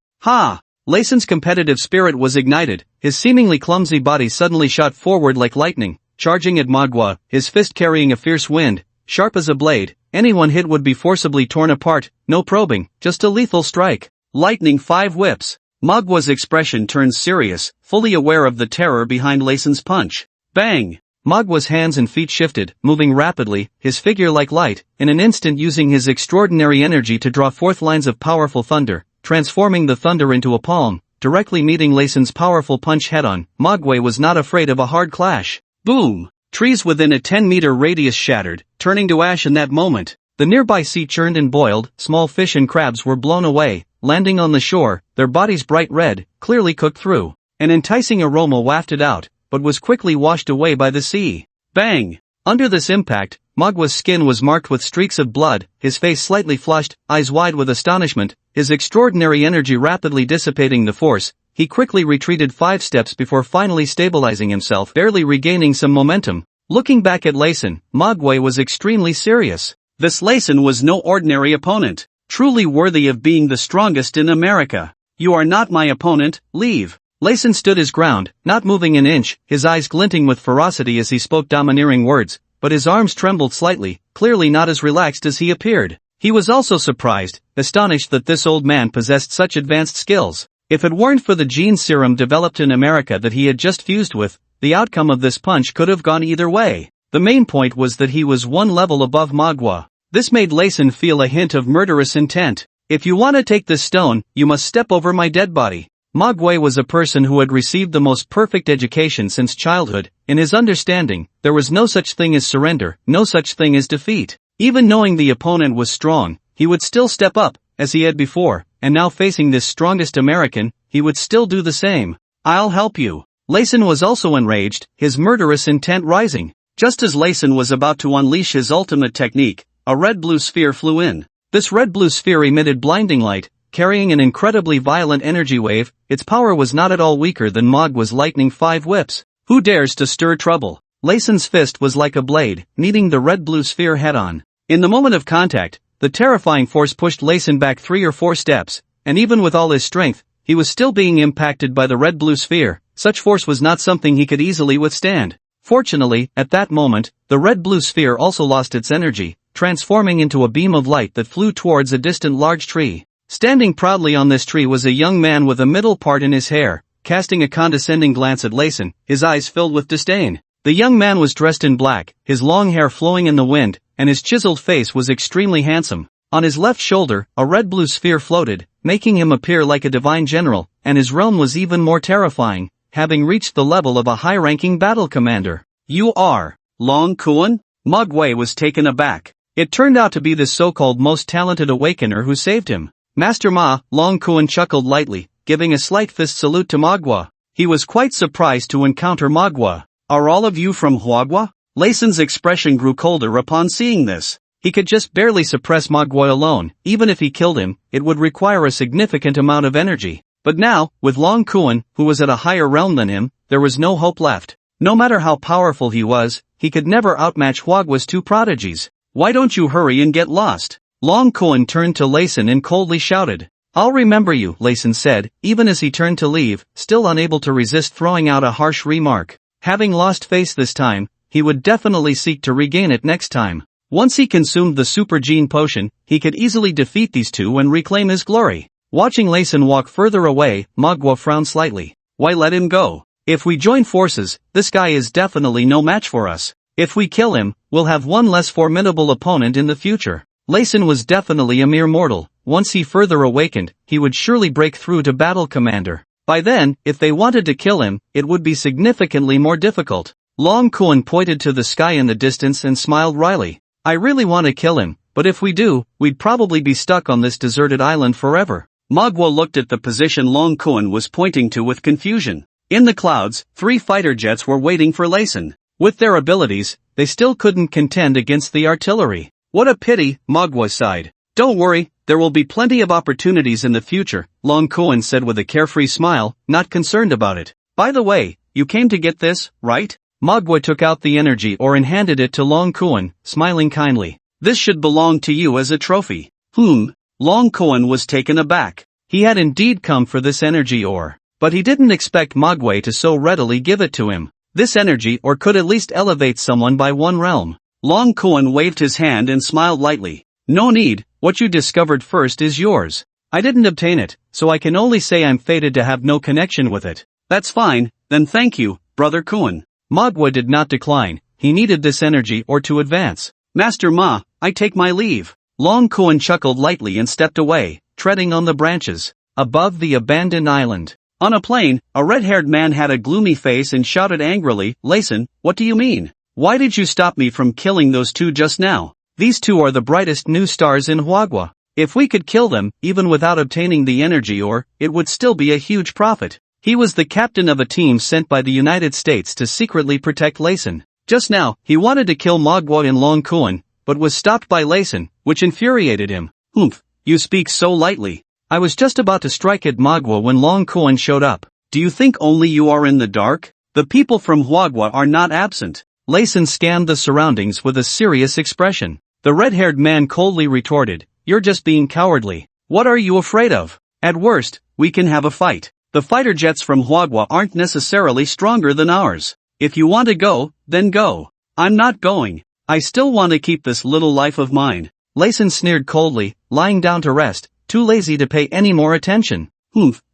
Layson's competitive spirit was ignited, his seemingly clumsy body suddenly shot forward like lightning, charging at Magua, his fist carrying a fierce wind, sharp as a blade. Anyone hit would be forcibly torn apart, no probing, just a lethal strike. Lightning 5 whips. Magua's expression turned serious, fully aware of the terror behind Layson's punch. Bang! Magua's hands and feet shifted, moving rapidly, his figure like light, in an instant using his extraordinary energy to draw forth lines of powerful thunder, transforming the thunder into a palm, directly meeting Layson's powerful punch head-on. Magua was not afraid of a hard clash. Boom! Trees within a 10-meter radius shattered, turning to ash in that moment. The nearby sea churned and boiled, small fish and crabs were blown away, landing on the shore, their bodies bright red, clearly cooked through. An enticing aroma wafted out, but was quickly washed away by the sea. Bang! Under this impact, Magua's skin was marked with streaks of blood, his face slightly flushed, eyes wide with astonishment, his extraordinary energy rapidly dissipating the force. He quickly retreated 5 steps before finally stabilizing himself, barely regaining some momentum. Looking back at Layson, Magua was extremely serious. This Layson was no ordinary opponent, truly worthy of being the strongest in America. You are not my opponent, leave. Layson stood his ground, not moving an inch, his eyes glinting with ferocity as he spoke domineering words, but his arms trembled slightly, clearly not as relaxed as he appeared. He was also surprised, astonished that this old man possessed such advanced skills. If it weren't for the gene serum developed in America that he had just fused with, the outcome of this punch could have gone either way. The main point was that he was one level above Magua. This made Layson feel a hint of murderous intent. If you want to take this stone, you must step over my dead body. Magua was a person who had received the most perfect education since childhood. In his understanding, there was no such thing as surrender, no such thing as defeat. Even knowing the opponent was strong, he would still step up, as he had before, and now facing this strongest American, he would still do the same. I'll help you. Layson was also enraged, his murderous intent rising. Just as Layson was about to unleash his ultimate technique, a red-blue sphere flew in. This red-blue sphere emitted blinding light, carrying an incredibly violent energy wave. Its power was not at all weaker than Magua's lightning 5 whips. Who dares to stir trouble? Layson's fist was like a blade, meeting the red-blue sphere head-on. In the moment of contact, the terrifying force pushed Layson back 3 or 4 steps, and even with all his strength, he was still being impacted by the red-blue sphere. Such force was not something he could easily withstand. Fortunately, at that moment, the red-blue sphere also lost its energy, transforming into a beam of light that flew towards a distant large tree. Standing proudly on this tree was a young man with a middle part in his hair, casting a condescending glance at Layson, his eyes filled with disdain. The young man was dressed in black, his long hair flowing in the wind, and his chiseled face was extremely handsome. On his left shoulder, a red-blue sphere floated, making him appear like a divine general, and his realm was even more terrifying, having reached the level of a high-ranking battle commander. You are Long Kuan? Magua was taken aback. It turned out to be the so-called most talented Awakener who saved him. Master Ma, Long Kuan chuckled lightly, giving a slight fist salute to Magua. He was quite surprised to encounter Magua. Are all of you from Huagua? Layson's expression grew colder upon seeing this. He could just barely suppress Mogwai alone. Even if he killed him, it would require a significant amount of energy. But now, with Long Kuan, who was at a higher realm than him, there was no hope left. No matter how powerful he was, he could never outmatch Huagua's two prodigies. Why don't you hurry and get lost? Long Kuan turned to Layson and coldly shouted. I'll remember you, Layson said, even as he turned to leave, still unable to resist throwing out a harsh remark. Having lost face this time, he would definitely seek to regain it next time. Once he consumed the super gene potion, he could easily defeat these two and reclaim his glory. Watching Layson walk further away, Mogwai frowned slightly. Why let him go? If we join forces, this guy is definitely no match for us. If we kill him, we'll have one less formidable opponent in the future. Layson was definitely a mere mortal. Once he further awakened, he would surely break through to battle commander. By then, if they wanted to kill him, it would be significantly more difficult. Long Kuan pointed to the sky in the distance and smiled wryly. I really want to kill him, but if we do, we'd probably be stuck on this deserted island forever. Mogwai looked at the position Long Kuan was pointing to with confusion. In the clouds, 3 fighter jets were waiting for Layson. With their abilities, they still couldn't contend against the artillery. What a pity, Mogwai sighed. Don't worry, there will be plenty of opportunities in the future, Long Kuan said with a carefree smile, not concerned about it. By the way, you came to get this, right? Mogwai took out the energy ore and handed it to Long Kuan, smiling kindly. This should belong to you as a trophy. Long Kuan was taken aback. He had indeed come for this energy ore, but he didn't expect Mogwai to so readily give it to him. This energy ore could at least elevate someone by one realm. Long Kuan waved his hand and smiled lightly. No need, what you discovered first is yours. I didn't obtain it, so I can only say I'm fated to have no connection with it. That's fine, then thank you, Brother Kuan. Mogwai did not decline, he needed this energy ore to advance. Master Ma, I take my leave. Long Kuan chuckled lightly and stepped away, treading on the branches. Above the abandoned island. On a plain, a red-haired man had a gloomy face and shouted angrily, Layson, what do you mean? Why did you stop me from killing those two just now? These two are the brightest new stars in Huagua. If we could kill them, even without obtaining the energy ore, it would still be a huge profit. He was the captain of a team sent by the United States to secretly protect Layson. Just now, he wanted to kill Mogwai and Long Kuan, but was stopped by Layson, which infuriated him. You speak so lightly. I was just about to strike at Mogwai when Long Kuan showed up. Do you think only you are in the dark? The people from Huagua are not absent. Layson scanned the surroundings with a serious expression. The red-haired man coldly retorted, you're just being cowardly. What are you afraid of? At worst, we can have a fight. The fighter jets from Huagua aren't necessarily stronger than ours. If you want to go, then go. I'm not going. I still want to keep this little life of mine. Layson sneered coldly, lying down to rest, too lazy to pay any more attention.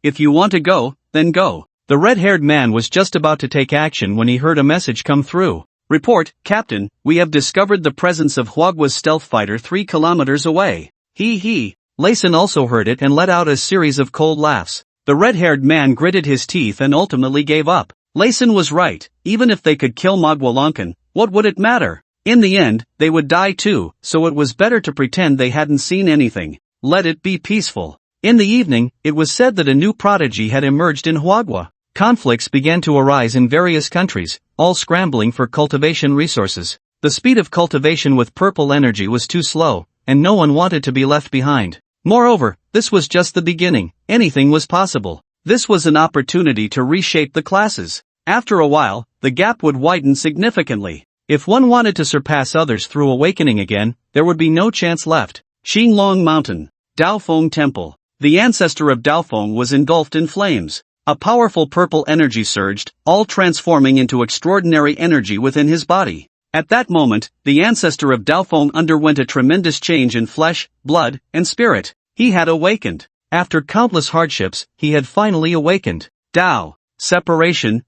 If you want to go, then go. The red-haired man was just about to take action when he heard a message come through. Report, Captain, we have discovered the presence of Huagua's stealth fighter 3 kilometers away. He. Layson also heard it and let out a series of cold laughs. The red-haired man gritted his teeth and ultimately gave up. Layson was right, even if they could kill Mogwai, what would it matter? In the end, they would die too, so it was better to pretend they hadn't seen anything. Let it be peaceful. In the evening, it was said that a new prodigy had emerged in Huagua. Conflicts began to arise in various countries, all scrambling for cultivation resources. The speed of cultivation with purple energy was too slow, and no one wanted to be left behind. Moreover, this was just the beginning. Anything was possible. This was an opportunity to reshape the classes. After a while, the gap would widen significantly. If one wanted to surpass others through awakening again, there would be no chance left. Qinglong Mountain. Daofeng Temple. The ancestor of Daofeng was engulfed in flames. A powerful purple energy surged, all transforming into extraordinary energy within his body. At that moment, the ancestor of Daofeng underwent a tremendous change in flesh, blood, and spirit. He had awakened. After countless hardships, he had finally awakened. Dao. Separation.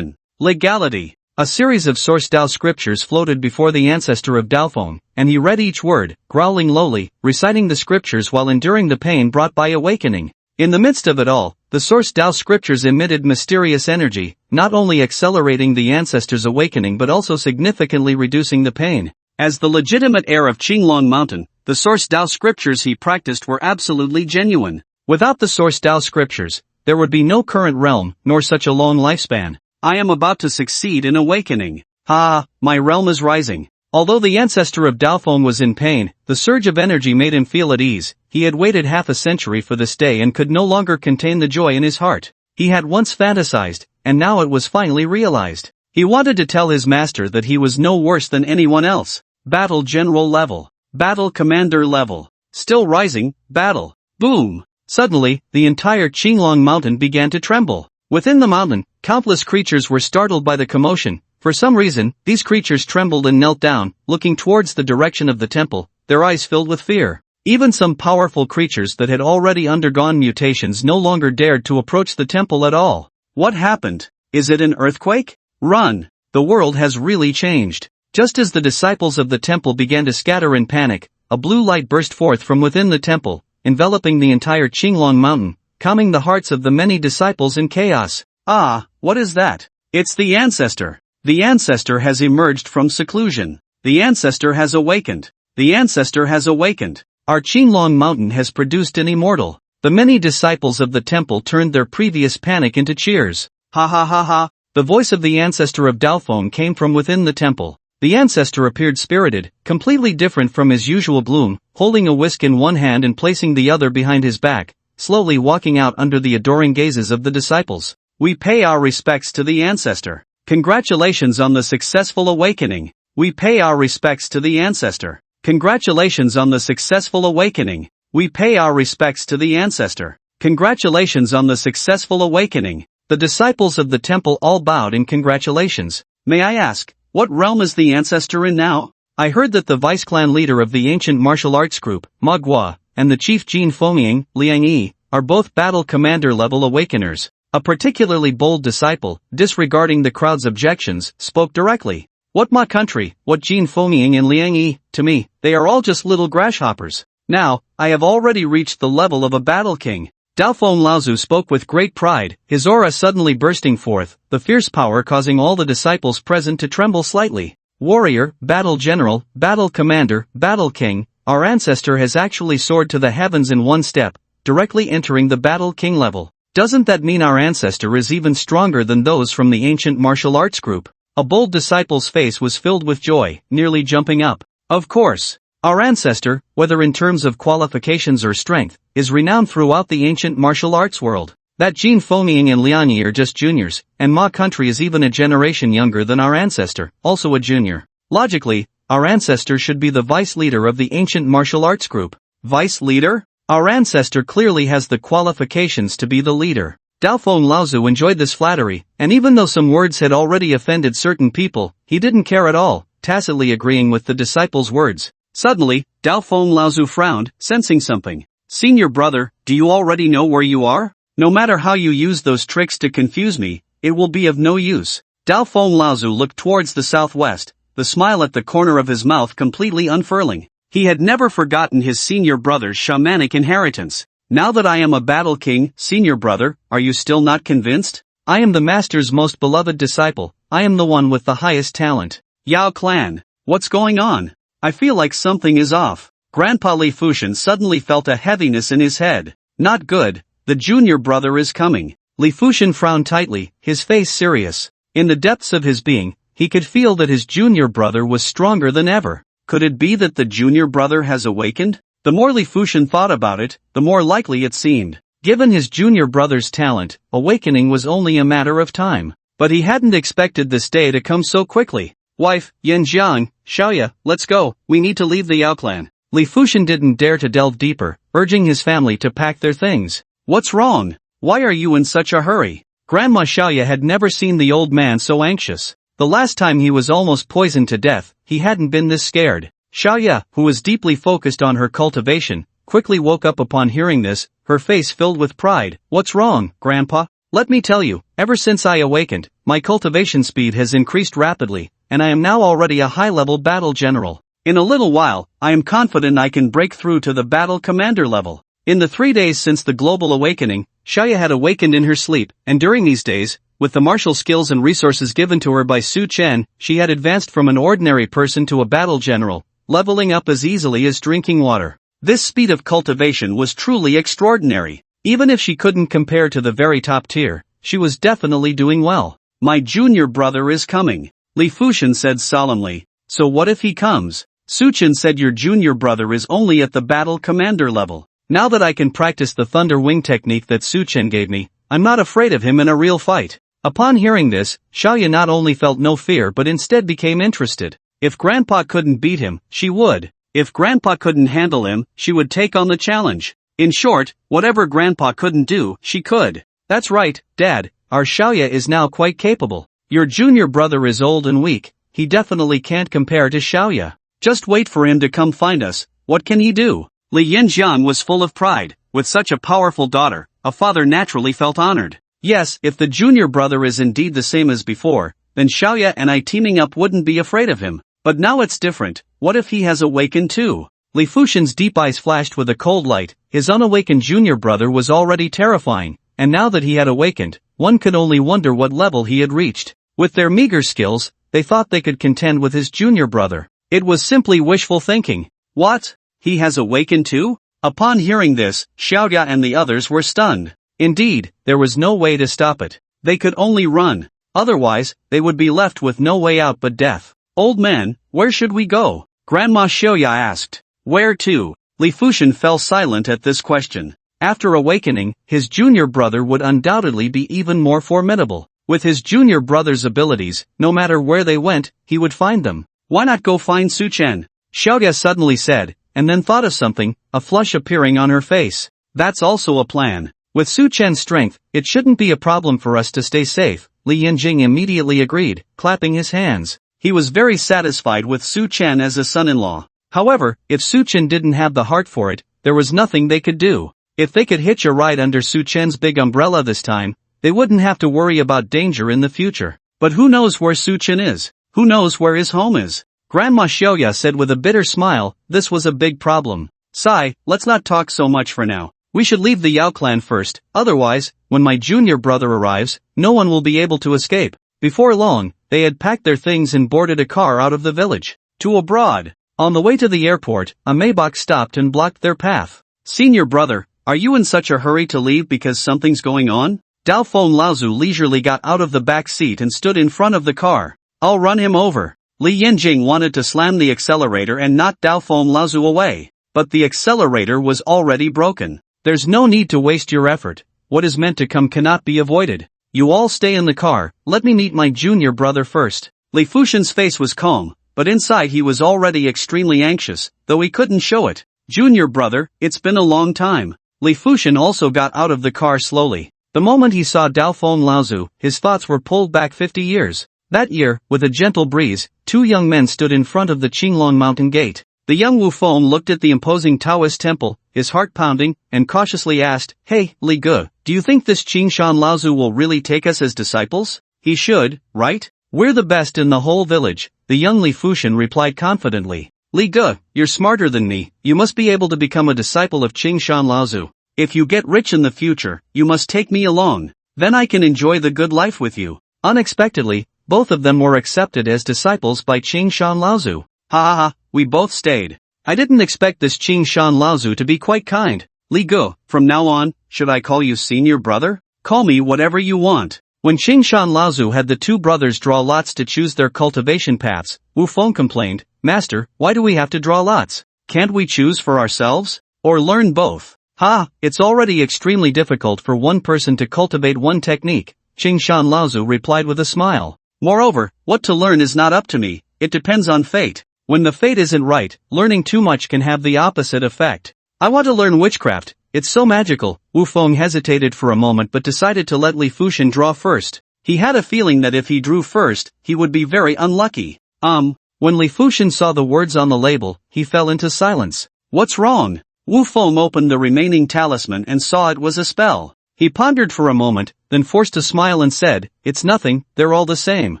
Legality. A series of source Dao scriptures floated before the ancestor of Daofeng, and he read each word, growling lowly, reciting the scriptures while enduring the pain brought by awakening. In the midst of it all, the source Dao scriptures emitted mysterious energy, not only accelerating the ancestor's awakening but also significantly reducing the pain. As the legitimate heir of Qinglong Mountain, the source Dao scriptures he practiced were absolutely genuine. Without the source Dao scriptures, there would be no current realm, nor such a long lifespan. I am about to succeed in awakening. My realm is rising. Although the ancestor of Daofeng was in pain, the surge of energy made him feel at ease. He had waited half a century for this day and could no longer contain the joy in his heart. He had once fantasized, and now it was finally realized. He wanted to tell his master that he was no worse than anyone else. Battle General level. Battle Commander level. Still rising, battle. Boom! Suddenly, the entire Qinglong mountain began to tremble. Within the mountain, countless creatures were startled by the commotion. For some reason, these creatures trembled and knelt down, looking towards the direction of the temple, their eyes filled with fear. Even some powerful creatures that had already undergone mutations no longer dared to approach the temple at all. What happened? Is it an earthquake? Run! The world has really changed. Just as the disciples of the temple began to scatter in panic, a blue light burst forth from within the temple, enveloping the entire Qinglong mountain, calming the hearts of the many disciples in chaos. Ah, what is that? It's the ancestor. The ancestor has emerged from seclusion. The ancestor has awakened. The ancestor has awakened. Our Qinglong mountain has produced an immortal. The many disciples of the temple turned their previous panic into cheers. Ha ha ha ha. The voice of the ancestor of Daofeng came from within the temple. The ancestor appeared spirited, completely different from his usual gloom, holding a whisk in one hand and placing the other behind his back, slowly walking out under the adoring gazes of the disciples. We pay our respects to the ancestor. Congratulations on the successful awakening. We pay our respects to the ancestor. Congratulations on the successful awakening. We pay our respects to the ancestor. Congratulations on the successful awakening. The disciples of the temple all bowed in congratulations. May I ask, what realm is the ancestor in now? I heard that the vice-clan leader of the ancient martial arts group, Manga, and the chief Jin Fengming, Liang Yi, are both battle commander level awakeners. A particularly bold disciple, disregarding the crowd's objections, spoke directly. What my country, what Jin Fengming and Liang Yi, to me, they are all just little grasshoppers. Now, I have already reached the level of a battle king. Daofeng Laozu spoke with great pride, his aura suddenly bursting forth, the fierce power causing all the disciples present to tremble slightly. Warrior, battle general, battle commander, battle king, our ancestor has actually soared to the heavens in one step, directly entering the battle king level. Doesn't that mean our ancestor is even stronger than those from the ancient martial arts group? A bold disciple's face was filled with joy, nearly jumping up. Of course. Our ancestor, whether in terms of qualifications or strength, is renowned throughout the ancient martial arts world. That Jin Fengming and Liang Yi are just juniors, and Ma country is even a generation younger than our ancestor, also a junior. Logically, our ancestor should be the vice leader of the ancient martial arts group. Vice leader? Our ancestor clearly has the qualifications to be the leader. Daofeng Laozu enjoyed this flattery, and even though some words had already offended certain people, he didn't care at all, tacitly agreeing with the disciples' words. Suddenly, Daofeng Laozu frowned, sensing something. Senior brother, do you already know where you are? No matter how you use those tricks to confuse me, it will be of no use. Daofeng Laozu looked towards the southwest, the smile at the corner of his mouth completely unfurling. He had never forgotten his senior brother's shamanic inheritance. Now that I am a battle king, senior brother, are you still not convinced? I am the master's most beloved disciple, I am the one with the highest talent. Yao clan, what's going on? I feel like something is off. Grandpa Li Fushan suddenly felt a heaviness in his head. Not good, the junior brother is coming. Li Fushan frowned tightly, his face serious. In the depths of his being, he could feel that his junior brother was stronger than ever. Could it be that the junior brother has awakened? The more Li Fushan thought about it, the more likely it seemed. Given his junior brother's talent, awakening was only a matter of time. But he hadn't expected this day to come so quickly. Wife, Yanjiang, Xiaoya, let's go, we need to leave the Yao clan. Li Fushan didn't dare to delve deeper, urging his family to pack their things. What's wrong? Why are you in such a hurry? Grandma Xiaoya had never seen the old man so anxious. The last time he was almost poisoned to death, he hadn't been this scared. Xiaoya, who was deeply focused on her cultivation, quickly woke up upon hearing this, her face filled with pride. What's wrong, Grandpa? Let me tell you, ever since I awakened, my cultivation speed has increased rapidly, and I am now already a high-level battle general. In a little while, I am confident I can break through to the battle commander level. In the 3 days since the global awakening, Xiaoya had awakened in her sleep, and during these days, with the martial skills and resources given to her by Su Chen, she had advanced from an ordinary person to a battle general, leveling up as easily as drinking water. This speed of cultivation was truly extraordinary. Even if she couldn't compare to the very top tier, she was definitely doing well. My junior brother is coming, Li Fushan said solemnly. So what if he comes? Suchin said your junior brother is only at the battle commander level. Now that I can practice the thunder wing technique that Suchin gave me, I'm not afraid of him in a real fight. Upon hearing this, Xiaoya not only felt no fear but instead became interested. If Grandpa couldn't beat him, she would. If Grandpa couldn't handle him, she would take on the challenge. In short, whatever Grandpa couldn't do, she could. That's right, Dad, our Xiaoya is now quite capable. Your junior brother is old and weak, he definitely can't compare to Xiaoya. Just wait for him to come find us, what can he do? Li Yanjiang was full of pride. With such a powerful daughter, a father naturally felt honored. Yes, if the junior brother is indeed the same as before, then Xiaoya and I teaming up wouldn't be afraid of him. But now it's different, what if he has awakened too? Li Fushin's deep eyes flashed with a cold light. His unawakened junior brother was already terrifying, and now that he had awakened, one could only wonder what level he had reached. With their meager skills, they thought they could contend with his junior brother. It was simply wishful thinking. What? He has awakened too? Upon hearing this, Xiaoya and the others were stunned. Indeed, there was no way to stop it. They could only run. Otherwise, they would be left with no way out but death. Old man, where should we go? Grandma Xiaoya asked. Where to? Li Fushin fell silent at this question. After awakening, his junior brother would undoubtedly be even more formidable. With his junior brother's abilities, no matter where they went, he would find them. Why not go find Suchen? Xiaoya suddenly said, and then thought of something, a flush appearing on her face. That's also a plan. With Suchen's strength, it shouldn't be a problem for us to stay safe. Li Yanjing immediately agreed, clapping his hands. He was very satisfied with Suchen as a son-in-law. However, if Suchen didn't have the heart for it, there was nothing they could do. If they could hitch a ride under Suchen's big umbrella this time, they wouldn't have to worry about danger in the future. But who knows where Suchen is? Who knows where his home is? Grandma Xiaoya said with a bitter smile, this was a big problem. Sai, let's not talk so much for now. We should leave the Yao clan first, otherwise, when my junior brother arrives, no one will be able to escape. Before long, they had packed their things and boarded a car out of the village. To abroad. On the way to the airport, a Maybach stopped and blocked their path. Senior brother, are you in such a hurry to leave because something's going on? Dao Feng Laozu leisurely got out of the back seat and stood in front of the car. I'll run him over. Li Yanjing wanted to slam the accelerator and knock Dao Feng Laozu away. But the accelerator was already broken. There's no need to waste your effort. What is meant to come cannot be avoided. You all stay in the car, let me meet my junior brother first. Li Fushin's face was calm, but inside he was already extremely anxious, though he couldn't show it. Junior brother, it's been a long time. Li Fushin also got out of the car slowly. The moment he saw Dao Feng Laozu, his thoughts were pulled back 50 years. That year, with a gentle breeze, two young men stood in front of the Qinglong mountain gate. The young Wu Feng looked at the imposing Taoist temple, his heart pounding, and cautiously asked, Hey, Li Ge, do you think this Qingshan Laozu will really take us as disciples? He should, right? We're the best in the whole village, the young Li Fushin replied confidently. Li Ge, you're smarter than me, you must be able to become a disciple of Qingshan Laozu. If you get rich in the future, you must take me along. Then I can enjoy the good life with you. Unexpectedly, both of them were accepted as disciples by Qingshan Laozu. Ha ha ha, we both stayed. I didn't expect this Qingshan Laozu to be quite kind. Li Ge, from now on, should I call you senior brother? Call me whatever you want. When Qingshan Laozu had the two brothers draw lots to choose their cultivation paths, Wu Feng complained, Master, why do we have to draw lots? Can't we choose for ourselves? Or learn both? Ha, it's already extremely difficult for one person to cultivate one technique, Qingshan Laozu replied with a smile. Moreover, what to learn is not up to me, it depends on fate. When the fate isn't right, learning too much can have the opposite effect. I want to learn witchcraft, it's so magical. Wu Feng hesitated for a moment but decided to let Li Fushin draw first. He had a feeling that if he drew first, he would be very unlucky. When Li Fushin saw the words on the label, he fell into silence. What's wrong? Wu Feng opened the remaining talisman and saw it was a spell. He pondered for a moment, then forced a smile and said, It's nothing, they're all the same.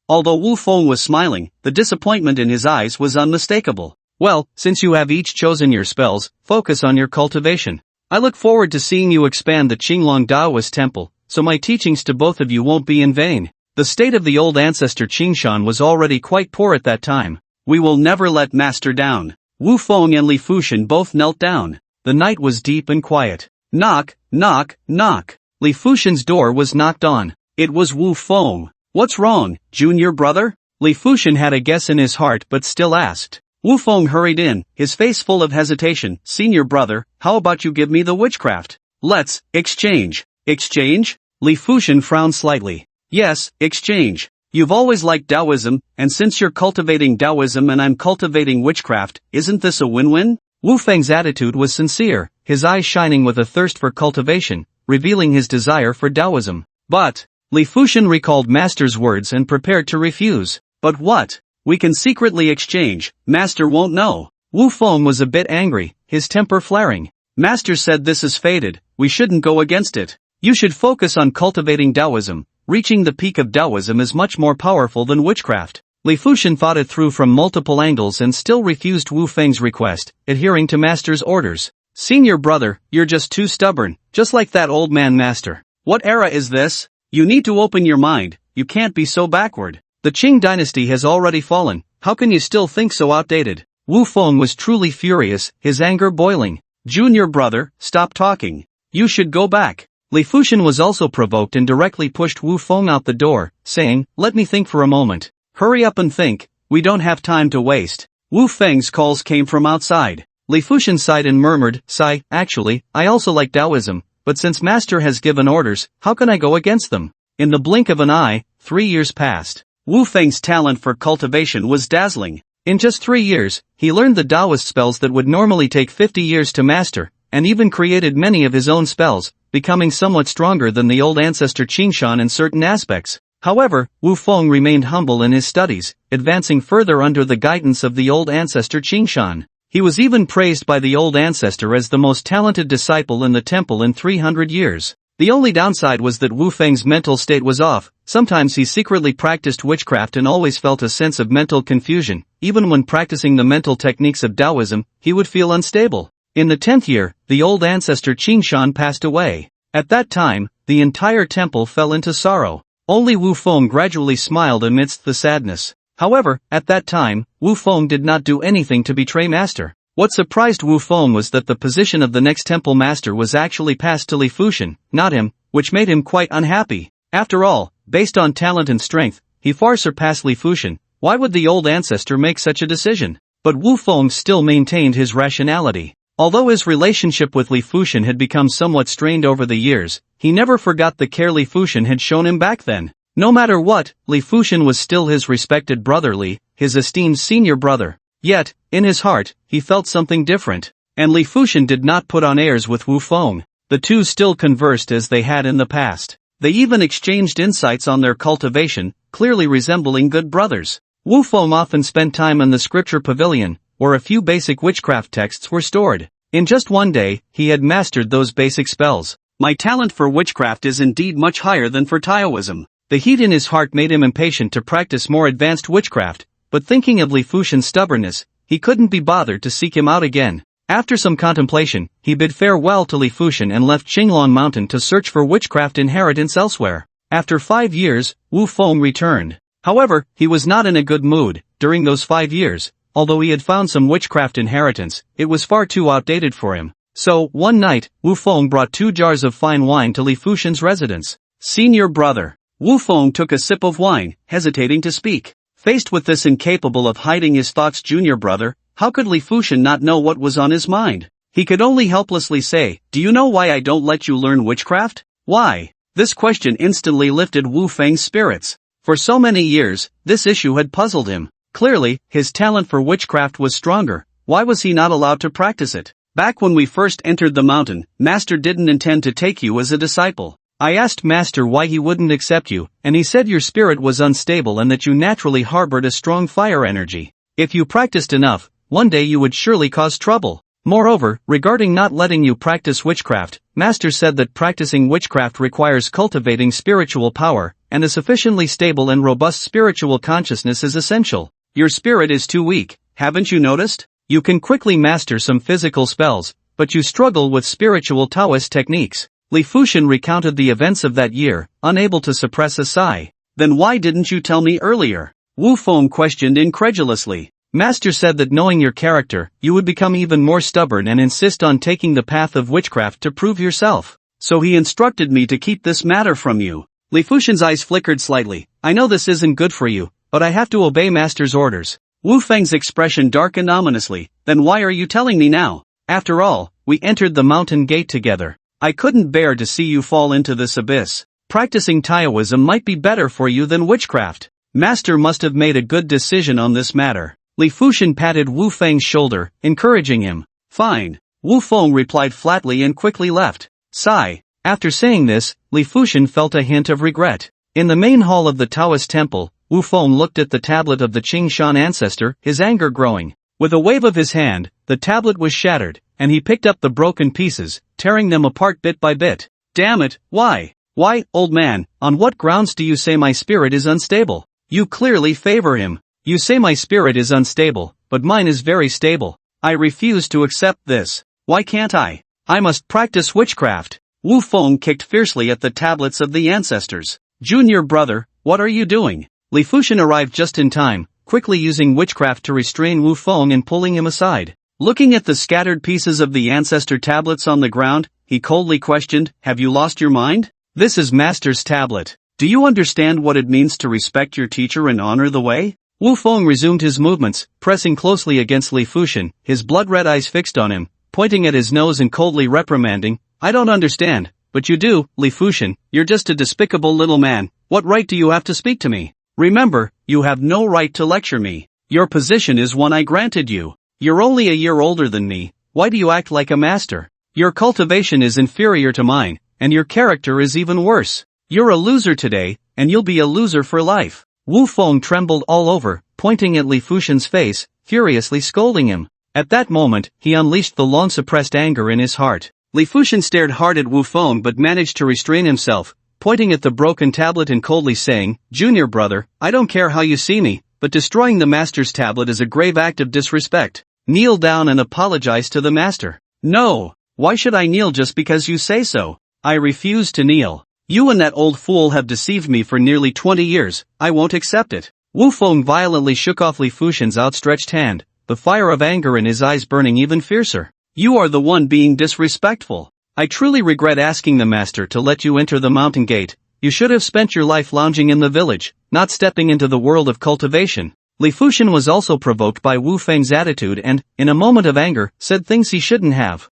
Although Wu Feng was smiling, the disappointment in his eyes was unmistakable. Well, since you have each chosen your spells, focus on your cultivation. I look forward to seeing you expand the Qinglong Taoist temple, so my teachings to both of you won't be in vain. The state of the old ancestor Qingshan was already quite poor at that time. We will never let master down. Wu Feng and Li Fushin both knelt down. The night was deep and quiet. Knock, knock, knock. Li Fushin's door was knocked on. It was Wu Feng. What's wrong, junior brother? Li Fuxian had a guess in his heart but still asked. Wu Feng hurried in, his face full of hesitation. Senior brother, how about you give me the witchcraft? Let's exchange. Exchange? Li Fuxian frowned slightly. Yes, exchange. You've always liked Taoism, and since you're cultivating Taoism and I'm cultivating witchcraft, isn't this a win-win? Wu Feng's attitude was sincere, his eyes shining with a thirst for cultivation, revealing his desire for Taoism. But, Li Fuxian recalled Master's words and prepared to refuse. But what? We can secretly exchange, Master won't know. Wu Feng was a bit angry, his temper flaring. Master said this is fated, we shouldn't go against it. You should focus on cultivating Taoism. Reaching the peak of Taoism is much more powerful than witchcraft. Li Fuxian thought it through from multiple angles and still refused Wu Feng's request, adhering to Master's orders. Senior brother, you're just too stubborn, just like that old man Master. What era is this? You need to open your mind, you can't be so backward. The Qing dynasty has already fallen, how can you still think so outdated? Wu Feng was truly furious, his anger boiling. Junior brother, stop talking. You should go back. Li Fuxian was also provoked and directly pushed Wu Feng out the door, saying, let me think for a moment. Hurry up and think, we don't have time to waste. Wu Feng's calls came from outside. Li Fuxian sighed and murmured, sigh, actually, I also like Taoism, but since Master has given orders, how can I go against them? In the blink of an eye, 3 years passed. Wu Feng's talent for cultivation was dazzling. In just 3 years, he learned the Taoist spells that would normally take 50 years to master, and even created many of his own spells, becoming somewhat stronger than the old ancestor Qingshan in certain aspects. However, Wu Feng remained humble in his studies, advancing further under the guidance of the old ancestor Qingshan. He was even praised by the old ancestor as the most talented disciple in the temple in 300 years. The only downside was that Wu Feng's mental state was off. Sometimes he secretly practiced witchcraft and always felt a sense of mental confusion. Even when practicing the mental techniques of Taoism, he would feel unstable. In the 10th year, the old ancestor Qingshan passed away. At that time, the entire temple fell into sorrow. Only Wu Feng gradually smiled amidst the sadness. However, at that time, Wu Feng did not do anything to betray Master. What surprised Wu Feng was that the position of the next temple master was actually passed to Li Fuxian, not him, which made him quite unhappy. After all, based on talent and strength, he far surpassed Li Fuxian. Why would the old ancestor make such a decision? But Wu Feng still maintained his rationality. Although his relationship with Li Fuxian had become somewhat strained over the years, he never forgot the care Li Fuxian had shown him back then. No matter what, Li Fuxian was still his respected brother Li, his esteemed senior brother. Yet, in his heart, he felt something different. And Li Fuxian did not put on airs with Wu Feng. The two still conversed as they had in the past. They even exchanged insights on their cultivation, clearly resembling good brothers. Wu Feng often spent time in the scripture pavilion, where a few basic witchcraft texts were stored. In just one day, he had mastered those basic spells. My talent for witchcraft is indeed much higher than for Taoism. The heat in his heart made him impatient to practice more advanced witchcraft, but thinking of Li Fuxian's stubbornness, he couldn't be bothered to seek him out again. After some contemplation, he bid farewell to Li Fuxian and left Qinglong Mountain to search for witchcraft inheritance elsewhere. After 5 years, Wu Feng returned. However, he was not in a good mood. During those 5 years, although he had found some witchcraft inheritance, it was far too outdated for him. So, one night, Wu Feng brought 2 jars of fine wine to Li Fuxian's residence. Senior brother. Wu Feng took a sip of wine, hesitating to speak. Faced with this incapable of hiding his thoughts junior brother, how could Li Fuxian not know what was on his mind? He could only helplessly say, do you know why I don't let you learn witchcraft? Why? This question instantly lifted Wu Feng's spirits. For so many years, this issue had puzzled him. Clearly, his talent for witchcraft was stronger. Why was he not allowed to practice it? Back when we first entered the mountain, Master didn't intend to take you as a disciple. I asked Master why he wouldn't accept you, and he said your spirit was unstable and that you naturally harbored a strong fire energy. If you practiced enough, one day you would surely cause trouble. Moreover, regarding not letting you practice witchcraft, Master said that practicing witchcraft requires cultivating spiritual power, and a sufficiently stable and robust spiritual consciousness is essential. Your spirit is too weak, haven't you noticed? You can quickly master some physical spells, but you struggle with spiritual Taoist techniques. Li Fuxian recounted the events of that year, unable to suppress a sigh. Then why didn't you tell me earlier? Wu Feng questioned incredulously. Master said that knowing your character, you would become even more stubborn and insist on taking the path of witchcraft to prove yourself. So he instructed me to keep this matter from you. Li Fuxian's eyes flickered slightly. I know this isn't good for you, but I have to obey master's orders. Wu Feng's expression darkened ominously. Then why are you telling me now? After all, we entered the mountain gate together. I couldn't bear to see you fall into this abyss. Practicing Taoism might be better for you than witchcraft. Master must have made a good decision on this matter. Li Fuxian patted Wu Feng's shoulder, encouraging him. Fine. Wu Feng replied flatly and quickly left. Sigh. After saying this, Li Fuxian felt a hint of regret. In the main hall of the Taoist temple, Wu Feng looked at the tablet of the Qingshan ancestor, his anger growing. With a wave of his hand, the tablet was shattered, and he picked up the broken pieces, tearing them apart bit by bit. Damn it, why? Why, old man, on what grounds do you say my spirit is unstable? You clearly favor him. You say my spirit is unstable, but mine is very stable. I refuse to accept this. Why can't I? I must practice witchcraft. Wu Feng kicked fiercely at the tablets of the ancestors. Junior brother, what are you doing? Li Fuxian arrived just in time, quickly using witchcraft to restrain Wu Feng and pulling him aside. Looking at the scattered pieces of the ancestor tablets on the ground, he coldly questioned, have you lost your mind? This is Master's tablet. Do you understand what it means to respect your teacher and honor the way? Wu Feng resumed his movements, pressing closely against Li Fuxian, his blood-red eyes fixed on him, pointing at his nose and coldly reprimanding, I don't understand, but you do, Li Fuxian, you're just a despicable little man. What right do you have to speak to me? Remember, you have no right to lecture me. Your position is one I granted you. You're only a year older than me. Why do you act like a master? Your cultivation is inferior to mine, and your character is even worse. You're a loser today, and you'll be a loser for life. Wu Feng trembled all over, pointing at Li Fuxian's face, furiously scolding him. At that moment, he unleashed the long-suppressed anger in his heart. Li Fuxian stared hard at Wu Feng but managed to restrain himself, pointing at the broken tablet and coldly saying, Junior brother, I don't care how you see me, but destroying the master's tablet is a grave act of disrespect. Kneel down and apologize to the master. No, why should I kneel just because you say so? I refuse to kneel. You and that old fool have deceived me for nearly 20 years, I won't accept it. Wu Feng violently shook off Li Fuxian's outstretched hand, the fire of anger in his eyes burning even fiercer. You are the one being disrespectful. I truly regret asking the master to let you enter the mountain gate. You should have spent your life lounging in the village, not stepping into the world of cultivation. Li Fuxian was also provoked by Wu Feng's attitude and, in a moment of anger, said things he shouldn't have.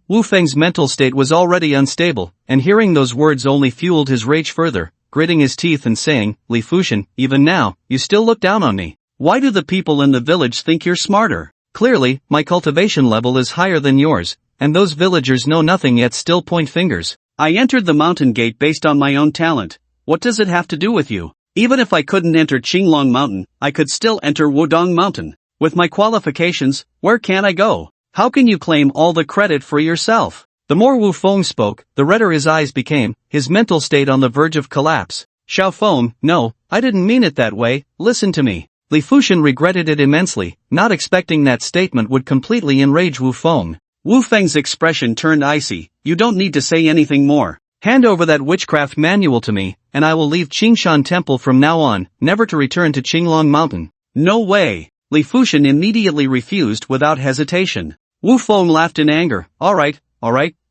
Wu Feng's mental state was already unstable, and hearing those words only fueled his rage further, gritting his teeth and saying, Li Fuxian, even now, you still look down on me. Why do the people in the village think you're smarter? Clearly, my cultivation level is higher than yours, and those villagers know nothing yet still point fingers. I entered the mountain gate based on my own talent. What does it have to do with you? Even if I couldn't enter Qinglong Mountain, I could still enter Wudong Mountain. With my qualifications, where can I go? How can you claim all the credit for yourself? The more Wu Feng spoke, the redder his eyes became, his mental state on the verge of collapse. Xiao Feng, no, I didn't mean it that way, listen to me. Li Fuxian regretted it immensely, not expecting that statement would completely enrage Wu Feng. Wu Feng's expression turned icy. You don't need to say anything more. Hand over that witchcraft manual to me, and I will leave Qingshan Temple from now on, never to return to Qinglong Mountain. No way. Li Fuxian immediately refused without hesitation. Wu Feng laughed in anger. Alright,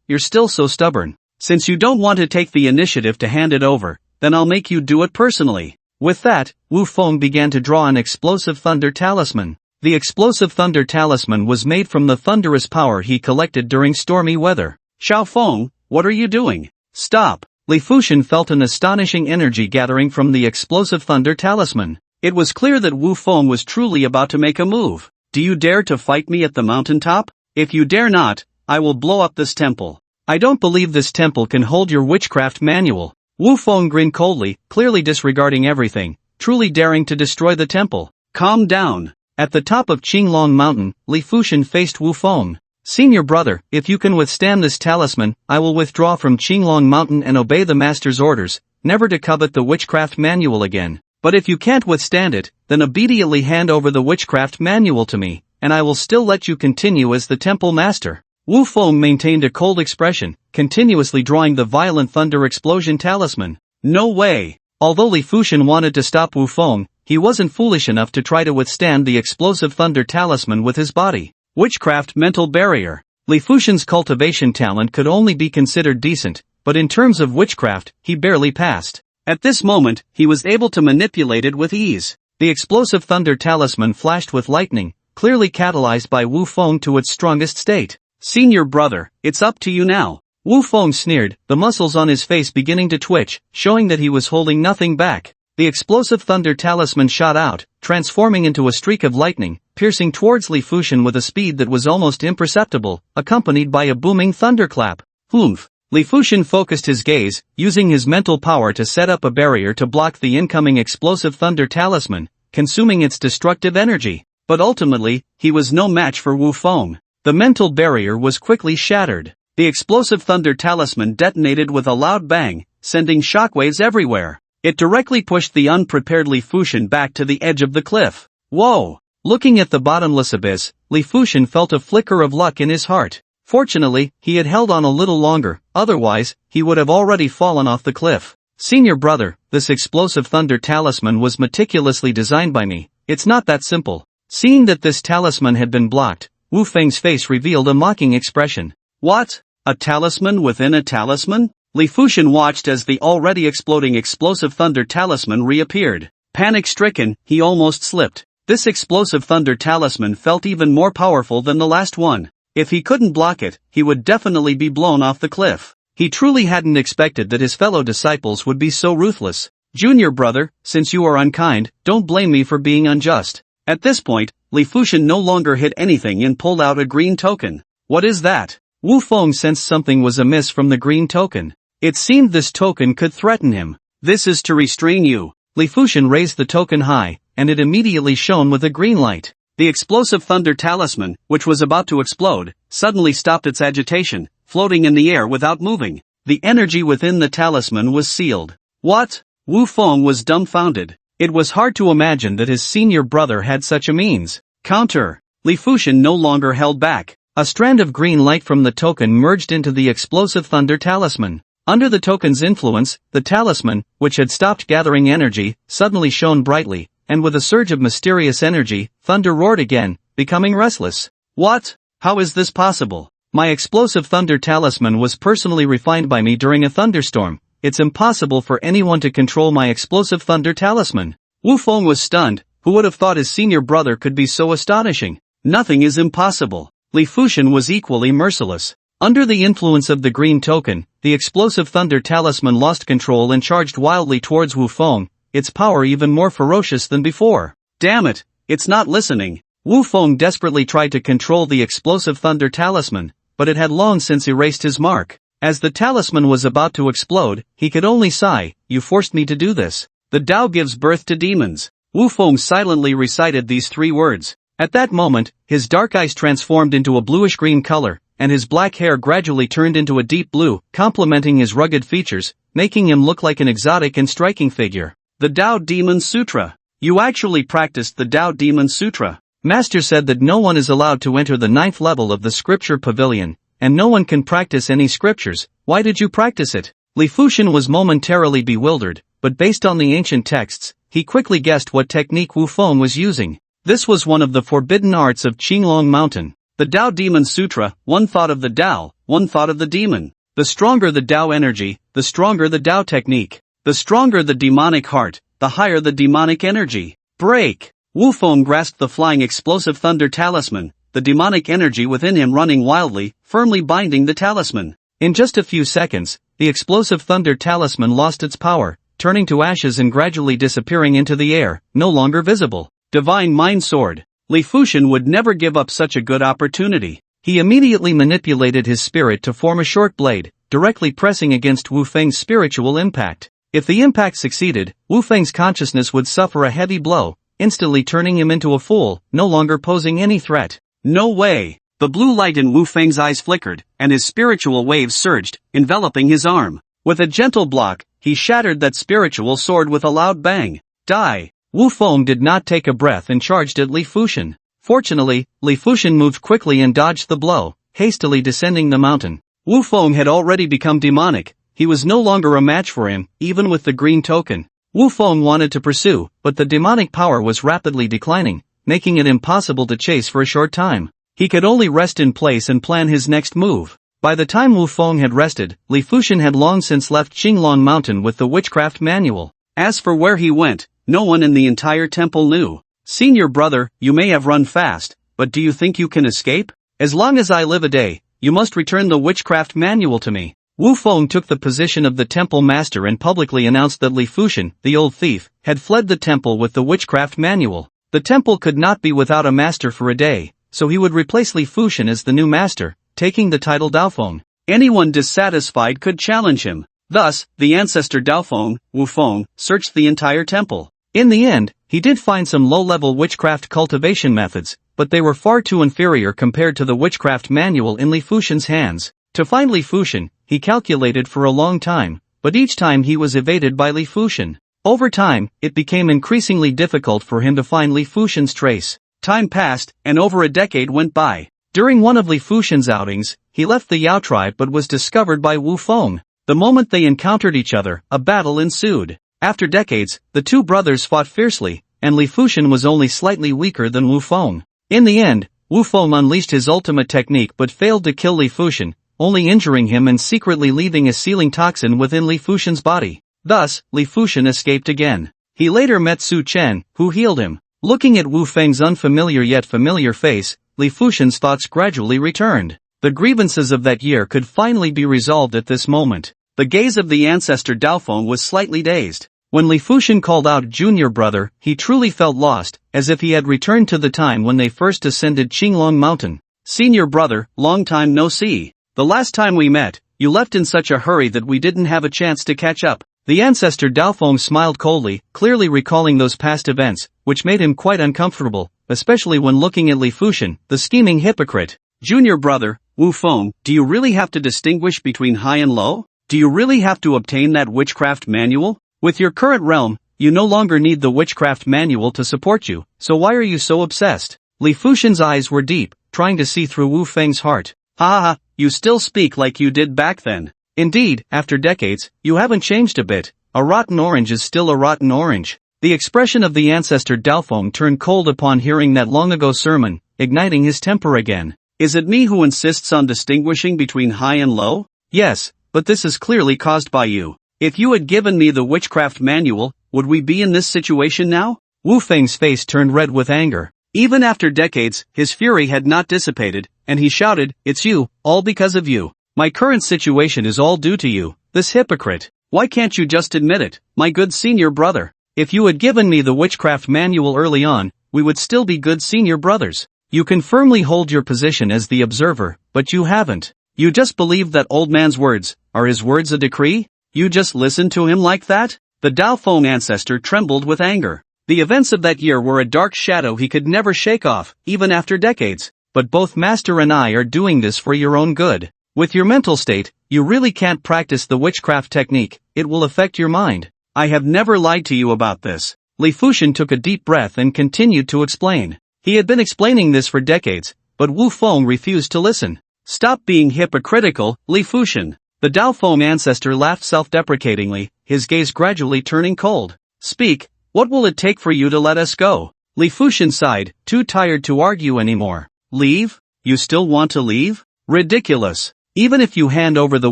you're still so stubborn. Since you don't want to take the initiative to hand it over, then I'll make you do it personally. With that, Wu Feng began to draw an explosive thunder talisman. The explosive thunder talisman was made from the thunderous power he collected during stormy weather. Xiao Feng, what are you doing? Stop. Li Fuxian felt an astonishing energy gathering from the explosive thunder talisman. It was clear that Wu Feng was truly about to make a move. Do you dare to fight me at the mountaintop? If you dare not, I will blow up this temple. I don't believe this temple can hold your witchcraft manual. Wu Feng grinned coldly, clearly disregarding everything, truly daring to destroy the temple. Calm down. At the top of Qinglong Mountain, Li Fuxian faced Wu Feng. Senior brother, if you can withstand this talisman, I will withdraw from Qinglong Mountain and obey the master's orders, never to covet the witchcraft manual again. But if you can't withstand it, then immediately hand over the witchcraft manual to me, and I will still let you continue as the temple master. Wu Feng maintained a cold expression, continuously drawing the violent thunder explosion talisman. No way! Although Li Fuxian wanted to stop Wu Feng, he wasn't foolish enough to try to withstand the explosive thunder talisman with his body. Witchcraft mental barrier. Li Fuxian's cultivation talent could only be considered decent, but in terms of witchcraft, he barely passed. At this moment, he was able to manipulate it with ease. The explosive thunder talisman flashed with lightning, clearly catalyzed by Wu Feng to its strongest state. "Senior brother, it's up to you now." Wu Feng sneered, the muscles on his face beginning to twitch, showing that he was holding nothing back. The explosive thunder talisman shot out, transforming into a streak of lightning, piercing towards Li Fushan with a speed that was almost imperceptible, accompanied by a booming thunderclap. Humph! Li Fushan focused his gaze, using his mental power to set up a barrier to block the incoming explosive thunder talisman, consuming its destructive energy. But ultimately, he was no match for Wu Feng. The mental barrier was quickly shattered. The explosive thunder talisman detonated with a loud bang, sending shockwaves everywhere. It directly pushed the unprepared Li Fushan back to the edge of the cliff. Whoa! Looking at the bottomless abyss, Li Fushan felt a flicker of luck in his heart. Fortunately, he had held on a little longer, otherwise, he would have already fallen off the cliff. "Senior brother, this explosive thunder talisman was meticulously designed by me. It's not that simple." Seeing that this talisman had been blocked, Wu Feng's face revealed a mocking expression. "What? A talisman within a talisman?" Li Fushan watched as the already exploding explosive thunder talisman reappeared. Panic-stricken, he almost slipped. This explosive thunder talisman felt even more powerful than the last one. If he couldn't block it, he would definitely be blown off the cliff. He truly hadn't expected that his fellow disciples would be so ruthless. "Junior brother, since you are unkind, don't blame me for being unjust." At this point, Li Fushan no longer hid anything and pulled out a green token. "What is that?" Wu Feng sensed something was amiss from the green token. It seemed this token could threaten him. "This is to restrain you." Li Fushan raised the token high, and it immediately shone with a green light. The explosive thunder talisman, which was about to explode, suddenly stopped its agitation, floating in the air without moving. The energy within the talisman was sealed. What? Wu Feng was dumbfounded. It was hard to imagine that his senior brother had such a means. Counter. Li Fushan no longer held back. A strand of green light from the token merged into the explosive thunder talisman. Under the token's influence, the talisman, which had stopped gathering energy, suddenly shone brightly, and with a surge of mysterious energy, thunder roared again, becoming restless. What? How is this possible? My explosive thunder talisman was personally refined by me during a thunderstorm. It's impossible for anyone to control my explosive thunder talisman. Wu Feng was stunned. Who would have thought his senior brother could be so astonishing? Nothing is impossible. Li Fushan was equally merciless. Under the influence of the green token, the explosive thunder talisman lost control and charged wildly towards Wu Feng, its power even more ferocious than before. Damn it, it's not listening. Wu Feng desperately tried to control the explosive thunder talisman, but it had long since erased his mark. As the talisman was about to explode, he could only sigh, "You forced me to do this." The Tao gives birth to demons. Wu Feng silently recited these 3 words. At that moment, his dark eyes transformed into a bluish-green color, and his black hair gradually turned into a deep blue, complementing his rugged features, making him look like an exotic and striking figure. The Tao Demon Sutra. You actually practiced the Tao Demon Sutra. Master said that no one is allowed to enter the 9th level of the scripture pavilion, and no one can practice any scriptures. Why did you practice it? Li Fushan was momentarily bewildered, but based on the ancient texts, he quickly guessed what technique Wu Feng was using. This was one of the forbidden arts of Qinglong Mountain. The Tao Demon Sutra, one thought of the Tao, one thought of the demon. The stronger the Tao energy, the stronger the Tao technique. The stronger the demonic heart, the higher the demonic energy. Break! Wu Feng grasped the flying explosive thunder talisman, the demonic energy within him running wildly, firmly binding the talisman. In just a few seconds, the explosive thunder talisman lost its power, turning to ashes and gradually disappearing into the air, no longer visible. Divine Mind Sword. Li Fushan would never give up such a good opportunity. He immediately manipulated his spirit to form a short blade, directly pressing against Wu Feng's spiritual impact. If the impact succeeded, Wu Feng's consciousness would suffer a heavy blow, instantly turning him into a fool, no longer posing any threat. No way! The blue light in Wu Feng's eyes flickered, and his spiritual waves surged, enveloping his arm. With a gentle block, he shattered that spiritual sword with a loud bang. Die! Wu Feng did not take a breath and charged at Li Fushan. Fortunately, Li Fushan moved quickly and dodged the blow, hastily descending the mountain. Wu Feng had already become demonic. He was no longer a match for him, even with the green token. Wu Feng wanted to pursue, but the demonic power was rapidly declining, making it impossible to chase for a short time. He could only rest in place and plan his next move. By the time Wu Feng had rested, Li Fushan had long since left Qinglong Mountain with the witchcraft manual. As for where he went, no one in the entire temple knew. Senior brother, you may have run fast, but do you think you can escape? As long as I live a day, you must return the witchcraft manual to me. Wu Feng took the position of the temple master and publicly announced that Li Fushan, the old thief, had fled the temple with the witchcraft manual. The temple could not be without a master for a day, so he would replace Li Fushan as the new master, taking the title Daofeng. Anyone dissatisfied could challenge him. Thus, the ancestor Daofeng, Wu Feng, searched the entire temple. In the end, he did find some low-level witchcraft cultivation methods, but they were far too inferior compared to the witchcraft manual in Li Fushan's hands. To find Li Fushan, he calculated for a long time, but each time he was evaded by Li Fushan. Over time, it became increasingly difficult for him to find Li Fushan's trace. Time passed, and over a decade went by. During one of Li Fushan's outings, he left the Yao tribe but was discovered by Wu Feng. The moment they encountered each other, a battle ensued. After decades, the two brothers fought fiercely, and Li Fushan was only slightly weaker than Wu Feng. In the end, Wu Feng unleashed his ultimate technique but failed to kill Li Fushan, only injuring him and secretly leaving a sealing toxin within Li Fushan's body. Thus, Li Fushan escaped again. He later met Su Chen, who healed him. Looking at Wu Feng's unfamiliar yet familiar face, Li Fushan's thoughts gradually returned. The grievances of that year could finally be resolved at this moment. The gaze of the ancestor Daofeng was slightly dazed. When Li Fushan called out junior brother, he truly felt lost, as if he had returned to the time when they first ascended Qinglong Mountain. Senior brother, long time no see. The last time we met, you left in such a hurry that we didn't have a chance to catch up. The ancestor Daofeng smiled coldly, clearly recalling those past events, which made him quite uncomfortable, especially when looking at Li Fushan, the scheming hypocrite. Junior brother, Wu Feng, do you really have to distinguish between high and low? Do you really have to obtain that witchcraft manual? With your current realm, you no longer need the witchcraft manual to support you, so why are you so obsessed? Li Fushan's eyes were deep, trying to see through Wu Feng's heart. Ha ha ha, you still speak like you did back then. Indeed, after decades, you haven't changed a bit. A rotten orange is still a rotten orange. The expression of the ancestor Daofeng turned cold upon hearing that long-ago sermon, igniting his temper again. Is it me who insists on distinguishing between high and low? Yes, but this is clearly caused by you. If you had given me the witchcraft manual, would we be in this situation now? Wu Feng's face turned red with anger. Even after decades, his fury had not dissipated, and he shouted, "It's you, all because of you. My current situation is all due to you, this hypocrite. Why can't you just admit it, my good senior brother? If you had given me the witchcraft manual early on, we would still be good senior brothers. You can firmly hold your position as the observer, but you haven't. You just believe that old man's words. Are his words a decree? You just listen to him like that?" The Daofeng ancestor trembled with anger. The events of that year were a dark shadow he could never shake off, even after decades. But both Master and I are doing this for your own good. With your mental state, you really can't practice the witchcraft technique, it will affect your mind. I have never lied to you about this. Li Fushan took a deep breath and continued to explain. He had been explaining this for decades, but Wu Feng refused to listen. Stop being hypocritical, Li Fushan. The Daofeng ancestor laughed self-deprecatingly, his gaze gradually turning cold. Speak, what will it take for you to let us go? Li Fushan sighed, too tired to argue anymore. Leave? You still want to leave? Ridiculous. Even if you hand over the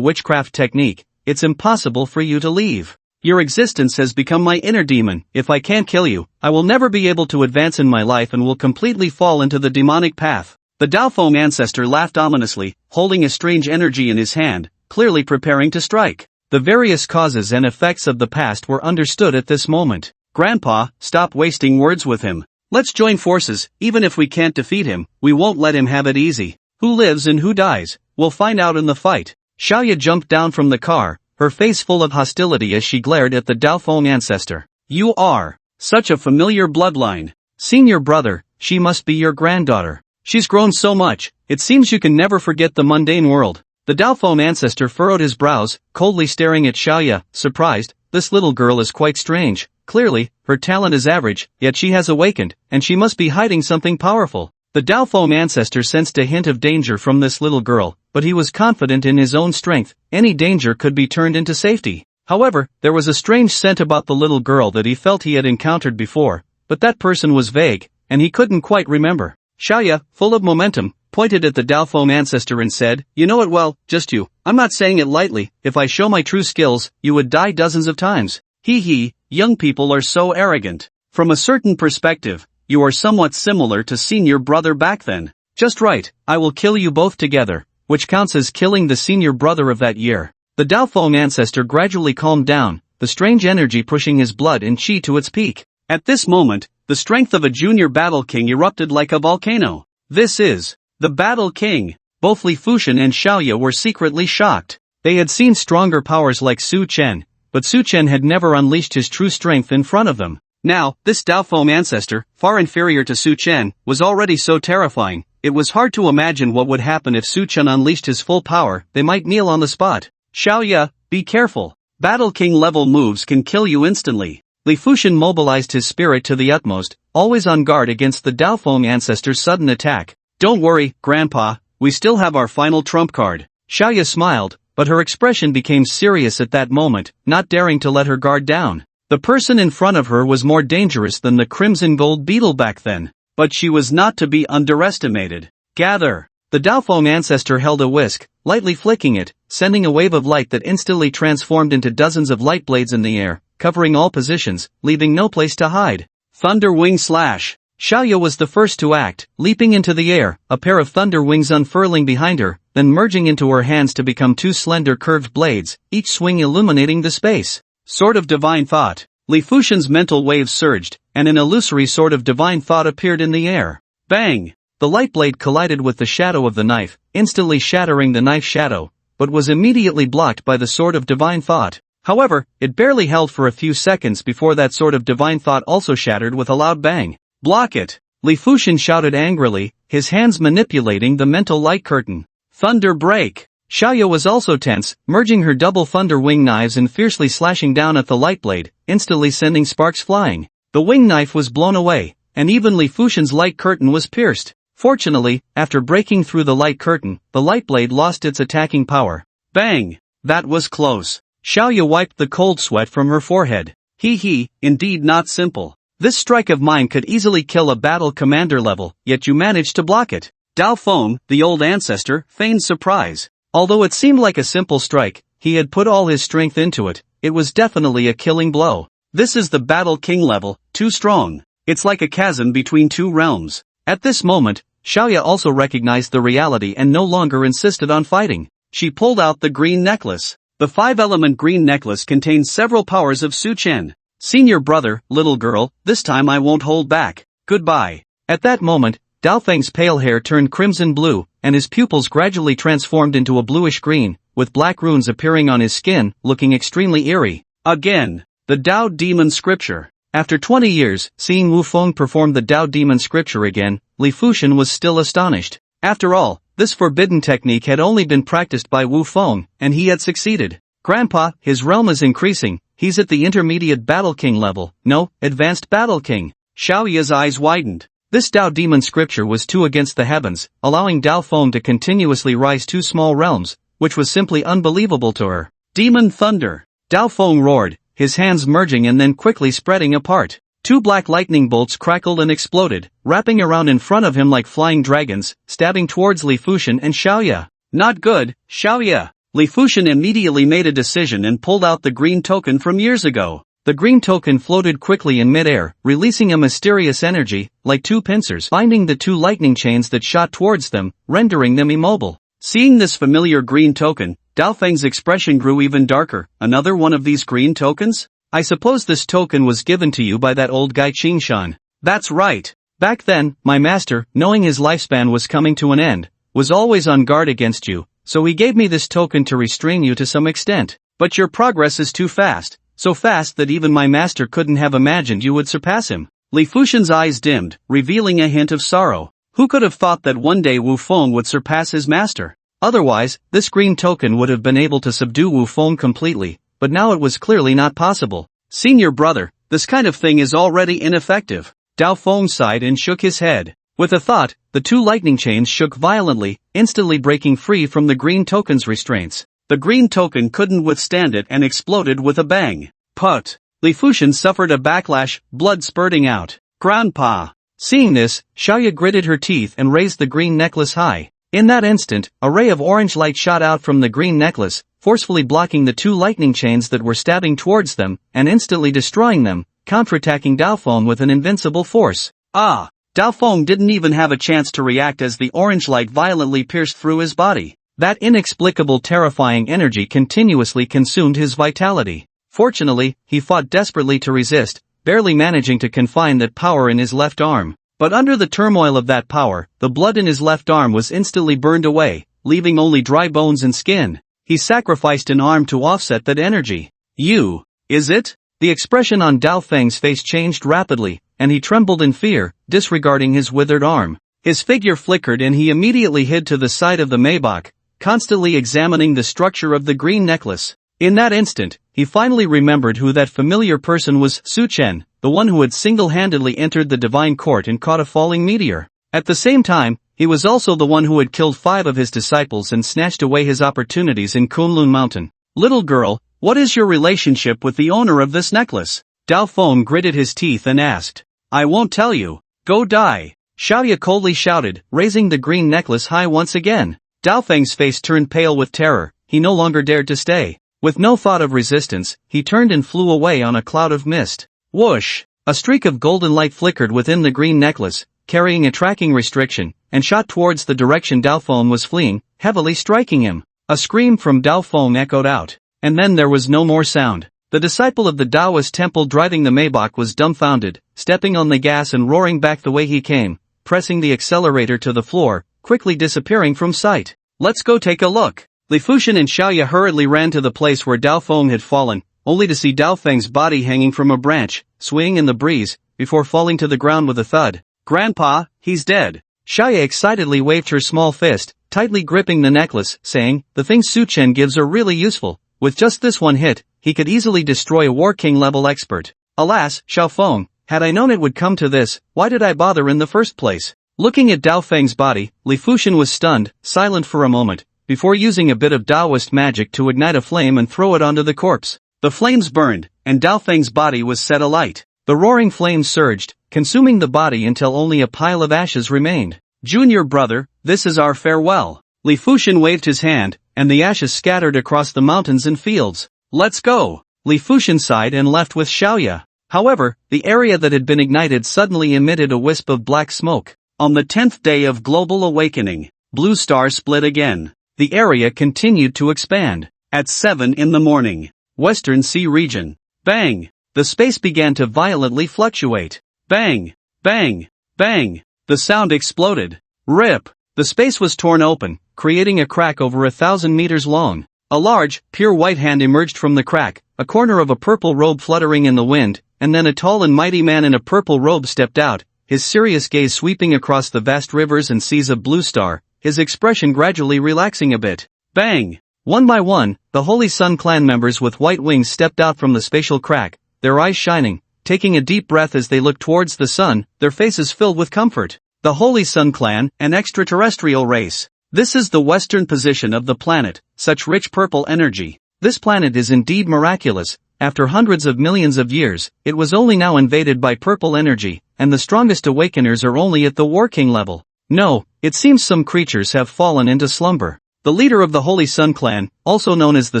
witchcraft technique, it's impossible for you to leave. Your existence has become my inner demon. If I can't kill you, I will never be able to advance in my life and will completely fall into the demonic path. The Daofeng ancestor laughed ominously, holding a strange energy in his hand, clearly preparing to strike. The various causes and effects of the past were understood at this moment. Grandpa, stop wasting words with him. Let's join forces. Even if we can't defeat him, we won't let him have it easy. Who lives and who dies, we'll find out in the fight. Xiaoya jumped down from the car, her face full of hostility as she glared at the Daofeng ancestor. You are such a familiar bloodline. Senior brother, she must be your granddaughter. She's grown so much, it seems you can never forget the mundane world. The Daofeng ancestor furrowed his brows, coldly staring at Xiaoya, surprised. This little girl is quite strange. Clearly, her talent is average, yet she has awakened, and she must be hiding something powerful. The Daofeng ancestor sensed a hint of danger from this little girl, but he was confident in his own strength. Any danger could be turned into safety. However, there was a strange scent about the little girl that he felt he had encountered before, but that person was vague, and he couldn't quite remember. Xiaoya, full of momentum, pointed at the Daofeng ancestor and said, "You know it well, just you. I'm not saying it lightly. If I show my true skills, you would die dozens of times. Hee hee, young people are so arrogant. From a certain perspective, you are somewhat similar to senior brother back then. Just right, I will kill you both together, which counts as killing the senior brother of that year. The Daofeng ancestor gradually calmed down, the strange energy pushing his blood and chi to its peak. At this moment, the strength of a junior battle king erupted like a volcano. This is the Battle King. Both Li Fuxian and Xiaoya were secretly shocked. They had seen stronger powers like Su Chen, but Su Chen had never unleashed his true strength in front of them. Now, this Daofeng ancestor, far inferior to Su Chen, was already so terrifying, it was hard to imagine what would happen if Su Chen unleashed his full power. They might kneel on the spot. Xiaoya, be careful. Battle King level moves can kill you instantly. Li Fuxian mobilized his spirit to the utmost, always on guard against the Daofeng ancestor's sudden attack. Don't worry, Grandpa, we still have our final trump card. Xiaoya smiled, but her expression became serious at that moment, not daring to let her guard down. The person in front of her was more dangerous than the crimson gold beetle back then, but she was not to be underestimated. Gather. The Daofeng ancestor held a whisk, lightly flicking it, sending a wave of light that instantly transformed into dozens of light blades in the air, covering all positions, leaving no place to hide. Thunder Wing Slash. Xiaoya was the first to act, leaping into the air, a pair of thunder wings unfurling behind her, then merging into her hands to become two slender curved blades, each swing illuminating the space. Sword of Divine Thought. Li Fuxian's mental waves surged, and an illusory sword of divine thought appeared in the air. Bang! The light blade collided with the shadow of the knife, instantly shattering the knife's shadow, but was immediately blocked by the sword of divine thought. However, it barely held for a few seconds before that sword of divine thought also shattered with a loud bang. Block it! Li Fuxian shouted angrily, his hands manipulating the mental light curtain. Thunder Break! Xiaoya was also tense, merging her double thunder wing knives and fiercely slashing down at the light blade, instantly sending sparks flying. The wing knife was blown away, and even Li Fuxian's light curtain was pierced. Fortunately, after breaking through the light curtain, the light blade lost its attacking power. Bang! That was close. Xiaoya wiped the cold sweat from her forehead. Hee hee, indeed not simple. This strike of mine could easily kill a battle commander level, yet you managed to block it. Daofeng, the old ancestor, feigned surprise. Although it seemed like a simple strike, he had put all his strength into it. It was definitely a killing blow. This is the Battle King level, too strong. It's like a chasm between two realms. At this moment, Xiaoya also recognized the reality and no longer insisted on fighting. She pulled out the green necklace. The 5-element green necklace contains several powers of Su Chen. Senior brother, little girl, this time I won't hold back. Goodbye. At that moment, Daofeng's pale hair turned crimson blue, and his pupils gradually transformed into a bluish green, with black runes appearing on his skin, looking extremely eerie. Again, the Dao Demon Scripture. After 20 years, seeing Wu Feng perform the Dao Demon Scripture again, Li Fuxian was still astonished. After all, this forbidden technique had only been practiced by Wu Feng, and he had succeeded. Grandpa, his realm is increasing. He's at the intermediate Battle King level, no, advanced Battle King. Xiaoya's eyes widened. This Dao Demon Scripture was 2 against the heavens, allowing Daofeng to continuously rise 2 small realms, which was simply unbelievable to her. Demon Thunder. Daofeng roared, his hands merging and then quickly spreading apart. 2 black lightning bolts crackled and exploded, wrapping around in front of him like flying dragons, stabbing towards Li Fuxian and Xiaoya. Not good, Xiaoya. Li Fuxian immediately made a decision and pulled out the green token from years ago. The green token floated quickly in midair, releasing a mysterious energy, like 2 pincers binding the 2 lightning chains that shot towards them, rendering them immobile. Seeing this familiar green token, Daofeng's expression grew even darker. Another one of these green tokens? I suppose this token was given to you by that old guy Qingshan. That's right. Back then, my master, knowing his lifespan was coming to an end, was always on guard against you. So he gave me this token to restrain you to some extent. But your progress is too fast, so fast that even my master couldn't have imagined you would surpass him. Li Fuxian's eyes dimmed, revealing a hint of sorrow. Who could have thought that one day Wu Feng would surpass his master? Otherwise, this green token would have been able to subdue Wu Feng completely, but now it was clearly not possible. Senior brother, this kind of thing is already ineffective. Daofeng sighed and shook his head. With a thought, the 2 lightning chains shook violently, instantly breaking free from the green token's restraints. The green token couldn't withstand it and exploded with a bang. Put! Li Fuxian suffered a backlash, blood spurting out. Grandpa! Seeing this, Xiaoya gritted her teeth and raised the green necklace high. In that instant, a ray of orange light shot out from the green necklace, forcefully blocking the 2 lightning chains that were stabbing towards them, and instantly destroying them, counterattacking Daofeng with an invincible force. Ah! Daofeng didn't even have a chance to react as the orange light violently pierced through his body. That inexplicable terrifying energy continuously consumed his vitality. Fortunately, he fought desperately to resist, barely managing to confine that power in his left arm. But under the turmoil of that power, the blood in his left arm was instantly burned away, leaving only dry bones and skin. He sacrificed an arm to offset that energy. You, is it? The expression on Daofeng's face changed rapidly, and he trembled in fear, disregarding his withered arm. His figure flickered and he immediately hid to the side of the Maybach, constantly examining the structure of the green necklace. In that instant, he finally remembered who that familiar person was: Suchen, the one who had single-handedly entered the divine court and caught a falling meteor. At the same time, he was also the one who had killed 5 of his disciples and snatched away his opportunities in Kunlun Mountain. Little girl, what is your relationship with the owner of this necklace? Daofeng gritted his teeth and asked. I won't tell you. Go die. Xiaoya coldly shouted, raising the green necklace high once again. Daofeng's face turned pale with terror. He no longer dared to stay. With no thought of resistance, he turned and flew away on a cloud of mist. Whoosh! A streak of golden light flickered within the green necklace, carrying a tracking restriction, and shot towards the direction Daofeng was fleeing, heavily striking him. A scream from Daofeng echoed out. And then there was no more sound. The disciple of the Taoist temple driving the Maybach was dumbfounded, stepping on the gas and roaring back the way he came, pressing the accelerator to the floor, quickly disappearing from sight. Let's go take a look. Li Fuxian and Xiaoya hurriedly ran to the place where Daofeng had fallen, only to see Daofeng's body hanging from a branch, swaying in the breeze, before falling to the ground with a thud. Grandpa, he's dead. Xiaoya excitedly waved her small fist, tightly gripping the necklace, saying, the things Suchen gives are really useful. With just this one hit, he could easily destroy a War King level expert. Alas, Xiaofeng, had I known it would come to this, why did I bother in the first place? Looking at Daofeng's body, Li Fuxian was stunned, silent for a moment, before using a bit of Taoist magic to ignite a flame and throw it onto the corpse. The flames burned, and Daofeng's body was set alight. The roaring flames surged, consuming the body until only a pile of ashes remained. Junior brother, this is our farewell. Li Fuxian waved his hand, and the ashes scattered across the mountains and fields. Let's go. Li Fuxian sighed and left with Xiaoya. However, the area that had been ignited suddenly emitted a wisp of black smoke. On the 10th day of global awakening, Blue Star split again. The area continued to expand. At 7 in the morning, Western Sea region. Bang! The space began to violently fluctuate. Bang! Bang! Bang! The sound exploded. Rip! The space was torn open, creating a crack over 1,000 meters long. A large, pure white hand emerged from the crack, a corner of a purple robe fluttering in the wind, and then a tall and mighty man in a purple robe stepped out, his serious gaze sweeping across the vast rivers and seas of Blue Star, his expression gradually relaxing a bit. Bang! One by one, the Holy Sun clan members with white wings stepped out from the spatial crack, their eyes shining, taking a deep breath as they looked towards the sun, their faces filled with comfort. The Holy Sun clan, an extraterrestrial race. This is the western position of the planet, such rich purple energy. This planet is indeed miraculous. After hundreds of millions of years, it was only now invaded by purple energy, and the strongest awakeners are only at the War King level. No, it seems some creatures have fallen into slumber. The leader of the Holy Sun clan, also known as the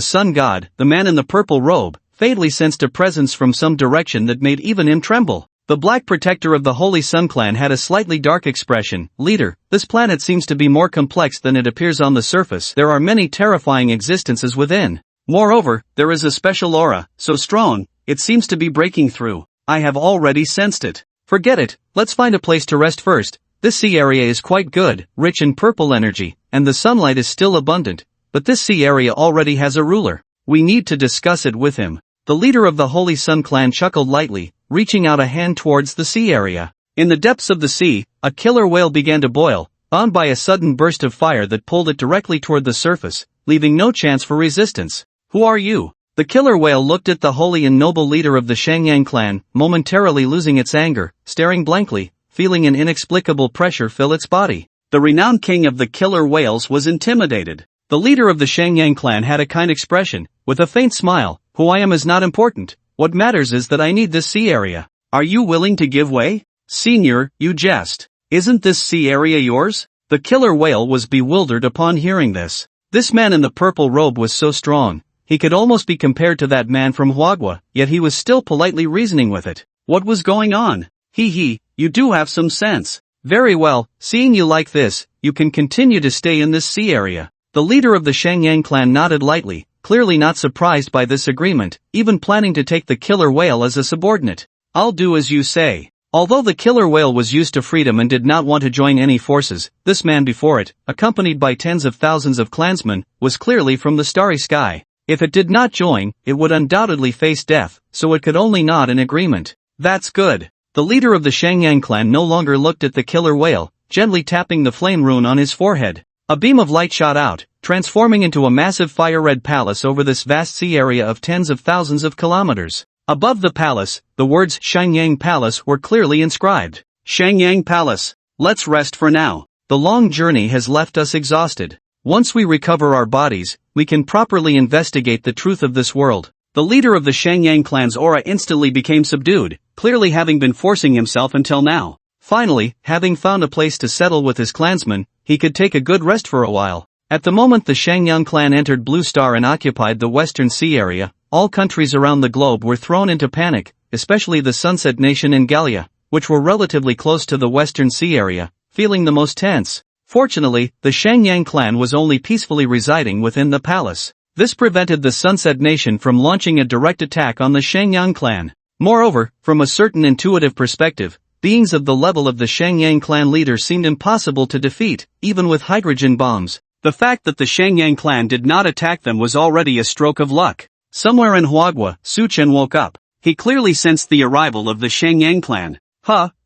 Sun God, the man in the purple robe, fatally sensed a presence from some direction that made even him tremble. The Black Protector of the Holy Sun clan had a slightly dark expression. Leader, this planet seems to be more complex than it appears on the surface. There are many terrifying existences within. Moreover, there is a special aura, so strong, it seems to be breaking through. I have already sensed it. Forget it, let's find a place to rest first. This sea area is quite good, rich in purple energy, and the sunlight is still abundant, but this sea area already has a ruler. We need to discuss it with him. The leader of the Holy Sun clan chuckled lightly, reaching out a hand towards the sea area. In the depths of the sea, a killer whale began to boil, bound by a sudden burst of fire that pulled it directly toward the surface, leaving no chance for resistance. Who are you? The killer whale looked at the holy and noble leader of the Shangyang clan, momentarily losing its anger, staring blankly, feeling an inexplicable pressure fill its body. The renowned king of the killer whales was intimidated. The leader of the Shangyang clan had a kind expression, with a faint smile. Who I am is not important. What matters is that I need this sea area. Are you willing to give way? Senior, you jest. Isn't this sea area yours? The killer whale was bewildered upon hearing this. This man in the purple robe was so strong, he could almost be compared to that man from Huagua, yet he was still politely reasoning with it. What was going on? He, you do have some sense. Very well, seeing you like this, you can continue to stay in this sea area. The leader of the Shangyang clan nodded lightly, clearly not surprised by this agreement, even planning to take the killer whale as a subordinate. I'll do as you say. Although the killer whale was used to freedom and did not want to join any forces, this man before it, accompanied by tens of thousands of clansmen, was clearly from the starry sky. If it did not join, it would undoubtedly face death, so it could only nod in agreement. That's good. The leader of the Shangyang clan no longer looked at the killer whale, gently tapping the flame rune on his forehead. A beam of light shot out, transforming into a massive fire-red palace over this vast sea area of tens of thousands of kilometers. Above the palace, the words Shangyang Palace were clearly inscribed. Shangyang Palace. Let's rest for now. The long journey has left us exhausted. Once we recover our bodies, we can properly investigate the truth of this world. The leader of the Shangyang clan's aura instantly became subdued, clearly having been forcing himself until now. Finally, having found a place to settle with his clansmen, he could take a good rest for a while. At the moment the Shangyang clan entered Blue Star and occupied the western sea area, all countries around the globe were thrown into panic, especially the Sunset Nation and Gallia, which were relatively close to the western sea area, feeling the most tense. Fortunately, the Shangyang clan was only peacefully residing within the palace. This prevented the Sunset Nation from launching a direct attack on the Shangyang clan. Moreover, from a certain intuitive perspective, beings of the level of the Shangyang clan leader seemed impossible to defeat, even with hydrogen bombs. The fact that the Shangyang clan did not attack them was already a stroke of luck. Somewhere in Huagua, Su Chen woke up. He clearly sensed the arrival of the Shangyang clan.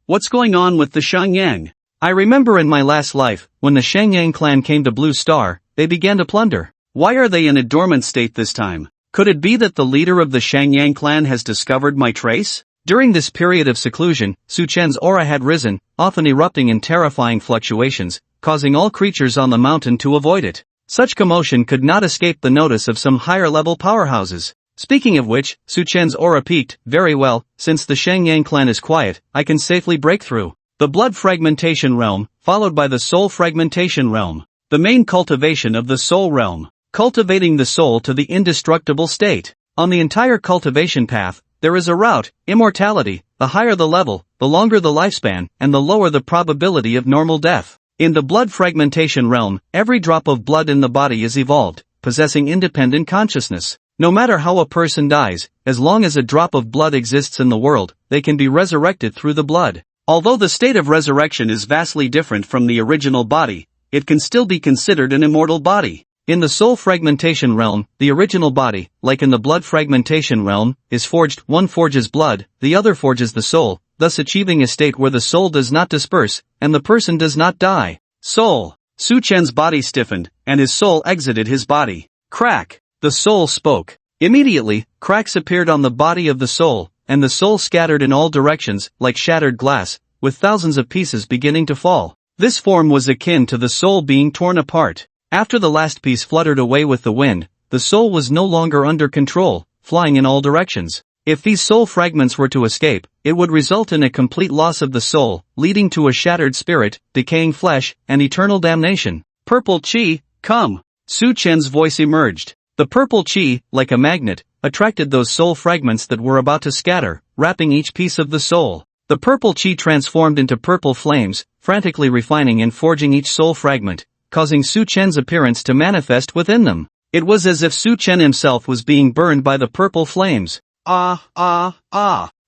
What's going on with the Shangyang? I remember in my last life, when the Shangyang clan came to Blue Star, they began to plunder. Why are they in a dormant state this time? Could it be that the leader of the Shangyang clan has discovered my trace? During this period of seclusion, Su Chen's aura had risen, often erupting in terrifying fluctuations, causing all creatures on the mountain to avoid it. Such commotion could not escape the notice of some higher-level powerhouses. Speaking of which, Su Chen's aura peaked. Very well, since the Shangyang clan is quiet, I can safely break through. The blood fragmentation realm, followed by the soul fragmentation realm. The main cultivation of the soul realm. Cultivating the soul to the indestructible state. On the entire cultivation path, there is a route, immortality. The higher the level, the longer the lifespan, and the lower the probability of normal death. In the blood fragmentation realm, every drop of blood in the body is evolved, possessing independent consciousness. No matter how a person dies, as long as a drop of blood exists in the world, they can be resurrected through the blood. Although the state of resurrection is vastly different from the original body, it can still be considered an immortal body. In the soul fragmentation realm, the original body, like in the blood fragmentation realm, is forged. One forges blood, the other forges the soul, thus achieving a state where the soul does not disperse, and the person does not die. Soul. Su Chen's body stiffened, and his soul exited his body. Crack. The soul spoke. Immediately, cracks appeared on the body of the soul, and the soul scattered in all directions, like shattered glass, with thousands of pieces beginning to fall. This form was akin to the soul being torn apart. After the last piece fluttered away with the wind, the soul was no longer under control, flying in all directions. If these soul fragments were to escape, it would result in a complete loss of the soul, leading to a shattered spirit, decaying flesh, and eternal damnation. Purple Qi, come! Su Chen's voice emerged. The purple Qi, like a magnet, attracted those soul fragments that were about to scatter, wrapping each piece of the soul. The purple Qi transformed into purple flames, frantically refining and forging each soul fragment, causing Su Chen's appearance to manifest within them. It was as if Su Chen himself was being burned by the purple flames.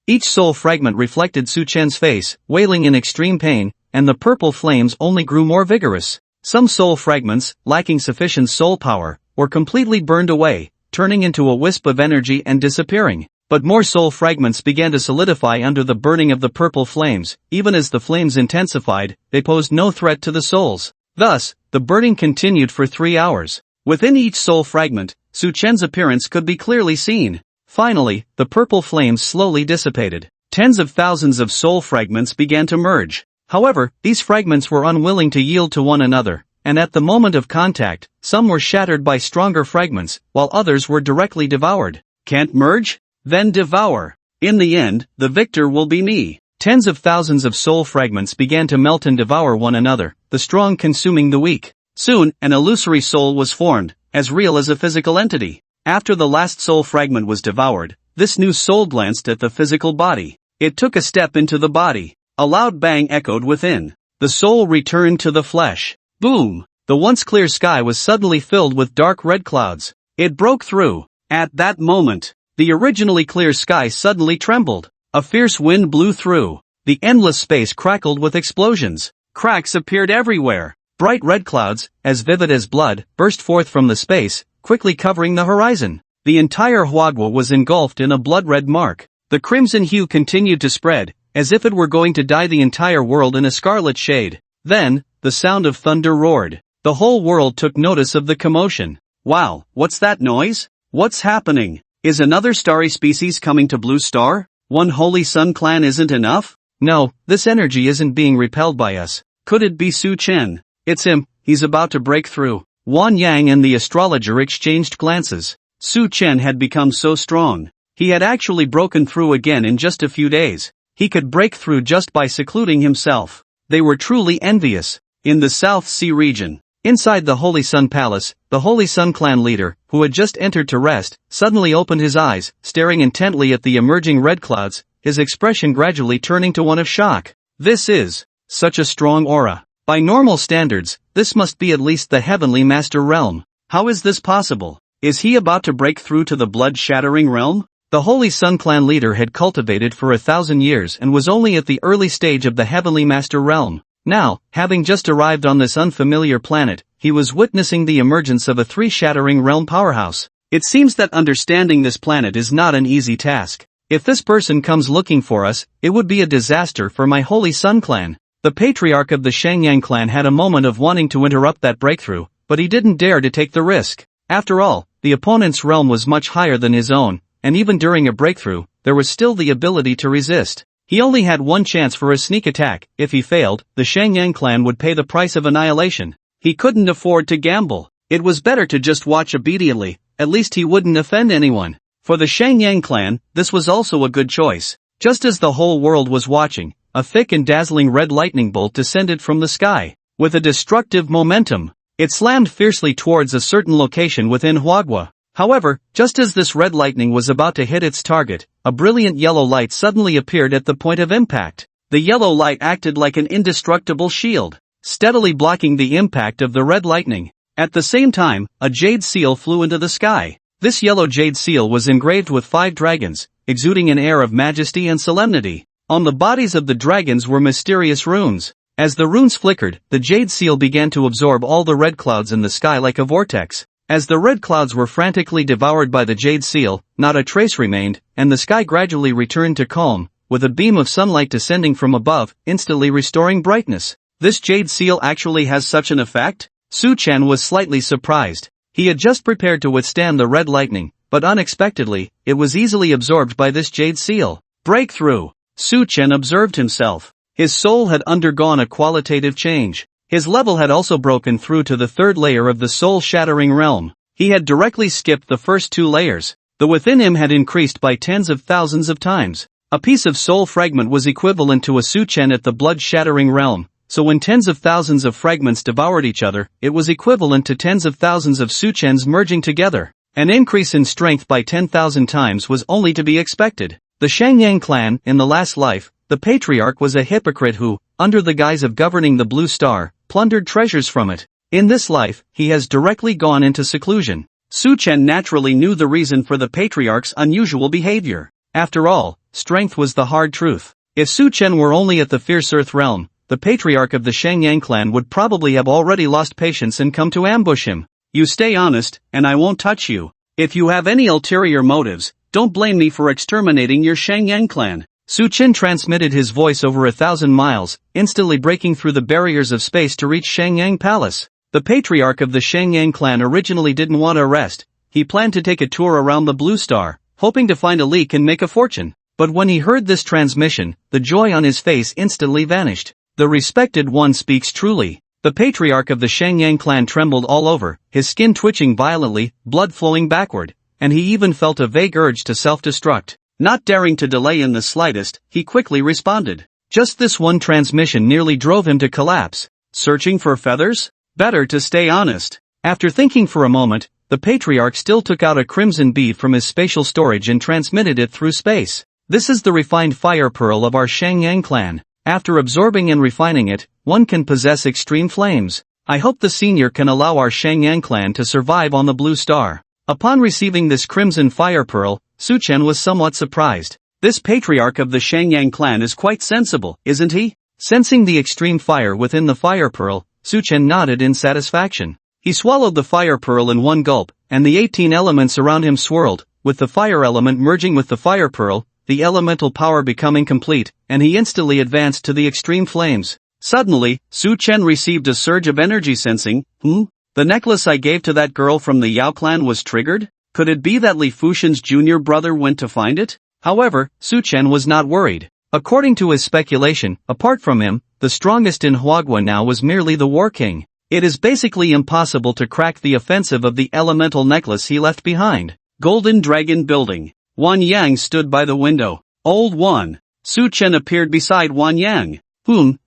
Each soul fragment reflected Su Chen's face, wailing in extreme pain, and the purple flames only grew more vigorous. Some soul fragments, lacking sufficient soul power, were completely burned away, turning into a wisp of energy and disappearing. But more soul fragments began to solidify under the burning of the purple flames. Even as the flames intensified, they posed no threat to the souls. Thus, the burning continued for 3 hours. Within each soul fragment, Su Chen's appearance could be clearly seen. Finally, the purple flames slowly dissipated. Tens of thousands of soul fragments began to merge. However, these fragments were unwilling to yield to one another, and at the moment of contact, some were shattered by stronger fragments, while others were directly devoured. Can't merge? Then devour. In the end, the victor will be me. Tens of thousands of soul fragments began to melt and devour one another, the strong consuming the weak. Soon, an illusory soul was formed, as real as a physical entity. After the last soul fragment was devoured, this new soul glanced at the physical body. It took a step into the body. A loud bang echoed within. The soul returned to the flesh. Boom! The once clear sky was suddenly filled with dark red clouds. It broke through. At that moment, the originally clear sky suddenly trembled. A fierce wind blew through. The endless space crackled with explosions. Cracks appeared everywhere. Bright red clouds, as vivid as blood, burst forth from the space, quickly covering the horizon. The entire Hwagwa was engulfed in a blood-red mark. The crimson hue continued to spread, as if it were going to dye the entire world in a scarlet shade. Then, the sound of thunder roared. The whole world took notice of the commotion. Wow, what's that noise? What's happening? Is another starry species coming to Blue Star? One Holy Sun clan isn't enough? No, this energy isn't being repelled by us. Could it be Su Chen? It's him, he's about to break through. Wan Yang and the astrologer exchanged glances. Su Chen had become so strong. He had actually broken through again in just a few days. He could break through just by secluding himself. They were truly envious. In the South Sea region, inside the Holy Sun Palace, the Holy Sun clan leader, who had just entered to rest, suddenly opened his eyes, staring intently at the emerging red clouds, his expression gradually turning to one of shock. This is such a strong aura. By normal standards, this must be at least the Heavenly Master realm. How is this possible? Is he about to break through to the blood-shattering realm? The Holy Sun clan leader had cultivated for 1,000 years and was only at the early stage of the Heavenly Master realm. Now, having just arrived on this unfamiliar planet, he was witnessing the emergence of a three-shattering realm powerhouse. It seems that understanding this planet is not an easy task. If this person comes looking for us, it would be a disaster for my Holy Sun clan. The patriarch of the Shangyang clan had a moment of wanting to interrupt that breakthrough, but he didn't dare to take the risk. After all, the opponent's realm was much higher than his own, and even during a breakthrough, there was still the ability to resist. He only had one chance for a sneak attack. If he failed, the Shangyang clan would pay the price of annihilation. He couldn't afford to gamble. It was better to just watch obediently, at least he wouldn't offend anyone. For the Shangyang clan, this was also a good choice. Just as the whole world was watching, a thick and dazzling red lightning bolt descended from the sky. With a destructive momentum, it slammed fiercely towards a certain location within Hwagwa. However, just as this red lightning was about to hit its target, a brilliant yellow light suddenly appeared at the point of impact. The yellow light acted like an indestructible shield, steadily blocking the impact of the red lightning. At the same time, a jade seal flew into the sky. This yellow jade seal was engraved with 5 dragons, exuding an air of majesty and solemnity. On the bodies of the dragons were mysterious runes. As the runes flickered, the jade seal began to absorb all the red clouds in the sky like a vortex. As the red clouds were frantically devoured by the jade seal, not a trace remained, and the sky gradually returned to calm, with a beam of sunlight descending from above, instantly restoring brightness. This jade seal actually has such an effect? Su Chen was slightly surprised. He had just prepared to withstand the red lightning, but unexpectedly, it was easily absorbed by this jade seal. Breakthrough! Su Chen observed himself. His soul had undergone a qualitative change. His level had also broken through to the 3rd layer of the soul-shattering realm. He had directly skipped the first 2 layers. The within him had increased by tens of thousands of times. A piece of soul fragment was equivalent to a Su Chen at the blood-shattering realm, so when tens of thousands of fragments devoured each other, it was equivalent to tens of thousands of Su Chens merging together. An increase in strength by 10,000 times was only to be expected. The Shangyang clan, in the last life, the patriarch was a hypocrite who, under the guise of governing the Blue Star, plundered treasures from it. In this life, he has directly gone into seclusion. Su Chen naturally knew the reason for the patriarch's unusual behavior. After all, strength was the hard truth. If Su Chen were only at the fierce earth realm, the patriarch of the Shangyang clan would probably have already lost patience and come to ambush him. You stay honest, and I won't touch you. If you have any ulterior motives, don't blame me for exterminating your Shangyang clan. Su Chen transmitted his voice over 1,000 miles, instantly breaking through the barriers of space to reach Shangyang Palace. The patriarch of the Shangyang clan originally didn't want to rest. He planned to take a tour around the Blue Star, hoping to find a leak and make a fortune. But when he heard this transmission, the joy on his face instantly vanished. The respected one speaks truly. The patriarch of the Shangyang clan trembled all over, his skin twitching violently, blood flowing backward, and he even felt a vague urge to self-destruct. Not daring to delay in the slightest, he quickly responded. Just this one transmission nearly drove him to collapse. Searching for feathers? Better to stay honest. After thinking for a moment, the patriarch still took out a crimson bead from his spatial storage and transmitted it through space. This is the refined fire pearl of our Shangyang clan. After absorbing and refining it, one can possess extreme flames. I hope the senior can allow our Shangyang clan to survive on the blue star. Upon receiving this crimson fire pearl, Suchen was somewhat surprised. This patriarch of the Shangyang clan is quite sensible, isn't he? Sensing the extreme fire within the fire pearl, Suchen nodded in satisfaction. He swallowed the fire pearl in one gulp, and the 18 elements around him swirled, with the fire element merging with the fire pearl, the elemental power becoming complete, and he instantly advanced to the extreme flames. Suddenly, Su Chen received a surge of energy sensing. The necklace I gave to that girl from the Yao clan was triggered? Could it be that Li Fushen's junior brother went to find it? However, Su Chen was not worried. According to his speculation, apart from him, the strongest in Huagua now was merely the War King. It is basically impossible to crack the offensive of the elemental necklace he left behind. Golden Dragon Building. Wan Yang stood by the window. Old One. Su Chen appeared beside Wan Yang.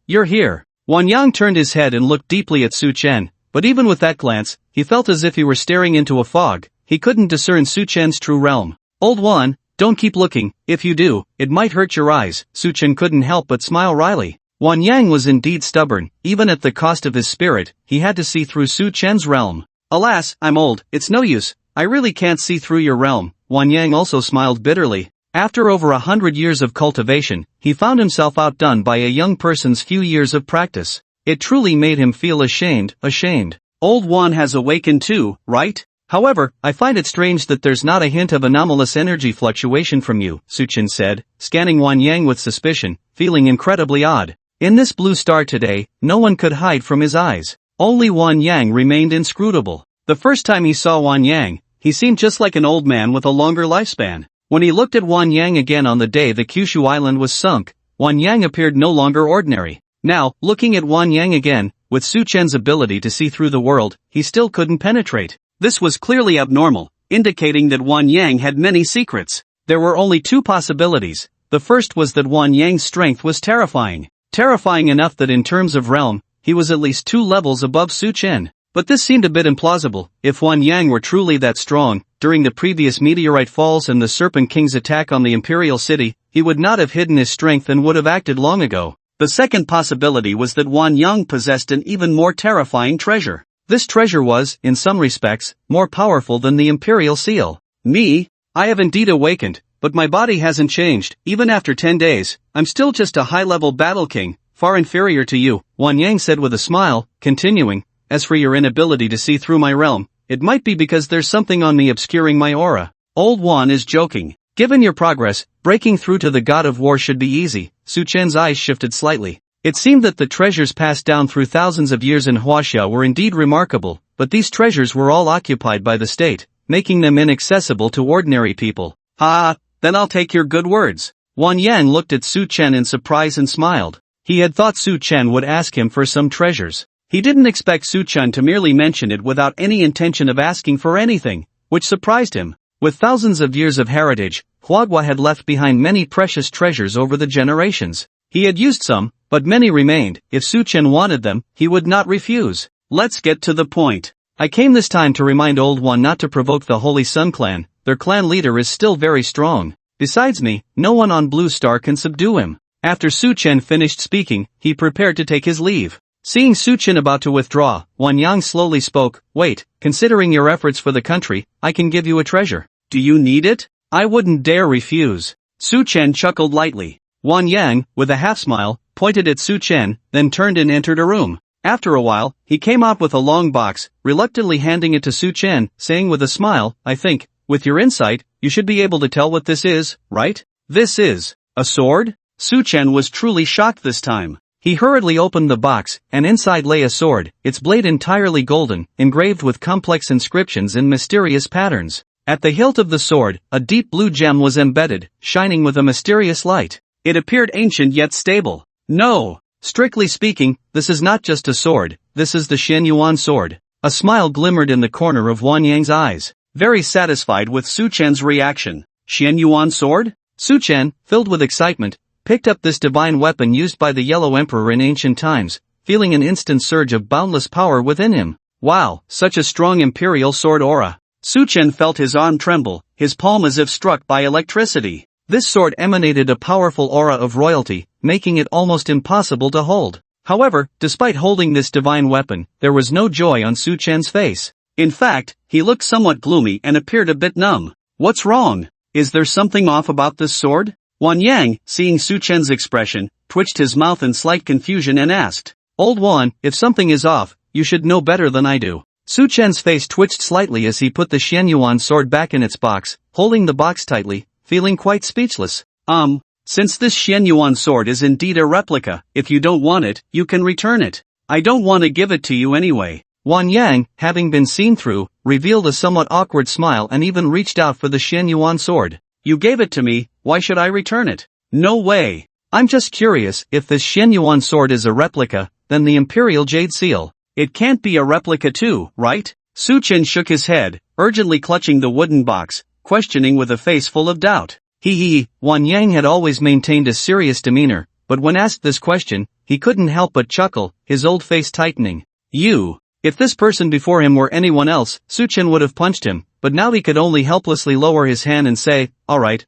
You're here. Wan Yang turned his head and looked deeply at Su Chen, but even with that glance, he felt as if he were staring into a fog. He couldn't discern Su Chen's true realm. Old One, don't keep looking. If you do, it might hurt your eyes. Su Chen couldn't help but smile wryly. Wan Yang was indeed stubborn. Even at the cost of his spirit, he had to see through Su Chen's realm. Alas, I'm old, it's no use. I really can't see through your realm. Wan Yang also smiled bitterly. After over 100 years of cultivation, he found himself outdone by a young person's few years of practice. It truly made him feel ashamed. Old Wan has awakened too, right? However, I find it strange that there's not a hint of anomalous energy fluctuation from you, Su Chen said, scanning Wan Yang with suspicion, feeling incredibly odd. In this blue star today, no one could hide from his eyes. Only Wan Yang remained inscrutable. The first time he saw Wan Yang, he seemed just like an old man with a longer lifespan. When he looked at Wan Yang again on the day the Kyushu island was sunk, Wan Yang appeared no longer ordinary. Now, looking at Wan Yang again, with Su Chen's ability to see through the world, he still couldn't penetrate. This was clearly abnormal, indicating that Wan Yang had many secrets. There were only two possibilities. The first was that Wan Yang's strength was terrifying. Terrifying enough that in terms of realm, he was at least 2 levels above Su Chen. But this seemed a bit implausible. If Wan Yang were truly that strong, during the previous meteorite falls and the Serpent King's attack on the Imperial City, he would not have hidden his strength and would have acted long ago. The second possibility was that Wan Yang possessed an even more terrifying treasure. This treasure was, in some respects, more powerful than the Imperial Seal. Me? I have indeed awakened, but my body hasn't changed. Even after 10 days, I'm still just a high-level battle king, far inferior to you, Wan Yang said with a smile, continuing. As for your inability to see through my realm, it might be because there's something on me obscuring my aura. Old Wan is joking. Given your progress, breaking through to the God of War should be easy. Su Chen's eyes shifted slightly. It seemed that the treasures passed down through thousands of years in Huaxia were indeed remarkable, but these treasures were all occupied by the state, making them inaccessible to ordinary people. Then I'll take your good words. Wan Yang looked at Su Chen in surprise and smiled. He had thought Su Chen would ask him for some treasures. He didn't expect Su Chen to merely mention it without any intention of asking for anything, which surprised him. With thousands of years of heritage, Huagua had left behind many precious treasures over the generations. He had used some, but many remained. If Su Chen wanted them, he would not refuse. Let's get to the point. I came this time to remind Old One not to provoke the Holy Sun clan. Their clan leader is still very strong. Besides me, no one on Blue Star can subdue him. After Su Chen finished speaking, he prepared to take his leave. Seeing Su Chen about to withdraw, Wan Yang slowly spoke. Wait, considering your efforts for the country, I can give you a treasure. Do you need it? I wouldn't dare refuse. Su Chen chuckled lightly. Wan Yang, with a half-smile, pointed at Su Chen, then turned and entered a room. After a while, he came out with a long box, reluctantly handing it to Su Chen, saying with a smile, I think, with your insight, you should be able to tell what this is, right? This is a sword? Su Chen was truly shocked this time. He hurriedly opened the box, and inside lay a sword, its blade entirely golden, engraved with complex inscriptions in mysterious patterns. At the hilt of the sword, a deep blue gem was embedded, shining with a mysterious light. It appeared ancient yet stable. No, strictly speaking, this is not just a sword, this is the Shen Yuan sword. A smile glimmered in the corner of Wan Yang's eyes, very satisfied with Su Chen's reaction. Shen Yuan sword? Su Chen, filled with excitement, picked up this divine weapon used by the Yellow Emperor in ancient times, feeling an instant surge of boundless power within him. Wow, such a strong imperial sword aura. Su Chen felt his arm tremble, his palm as if struck by electricity. This sword emanated a powerful aura of royalty, making it almost impossible to hold. However, despite holding this divine weapon, there was no joy on Su Chen's face. In fact, he looked somewhat gloomy and appeared a bit numb. What's wrong? Is there something off about this sword? Wan Yang, seeing Su Chen's expression, twitched his mouth in slight confusion and asked, Old Wan, if something is off, you should know better than I do. Su Chen's face twitched slightly as he put the Xianyuan sword back in its box, holding the box tightly, feeling quite speechless. Since this Xianyuan sword is indeed a replica, if you don't want it, you can return it. I don't want to give it to you anyway. Wan Yang, having been seen through, revealed a somewhat awkward smile and even reached out for the Xianyuan sword. You gave it to me, why should I return it? No way. I'm just curious, if this Xianyuan sword is a replica, then the Imperial Jade Seal. It can't be a replica too, right? Su Chen shook his head, urgently clutching the wooden box, questioning with a face full of doubt. Wan Yang had always maintained a serious demeanor, but when asked this question, he couldn't help but chuckle, his old face tightening. If this person before him were anyone else, Su Chen would have punched him, but now he could only helplessly lower his hand and say, alright,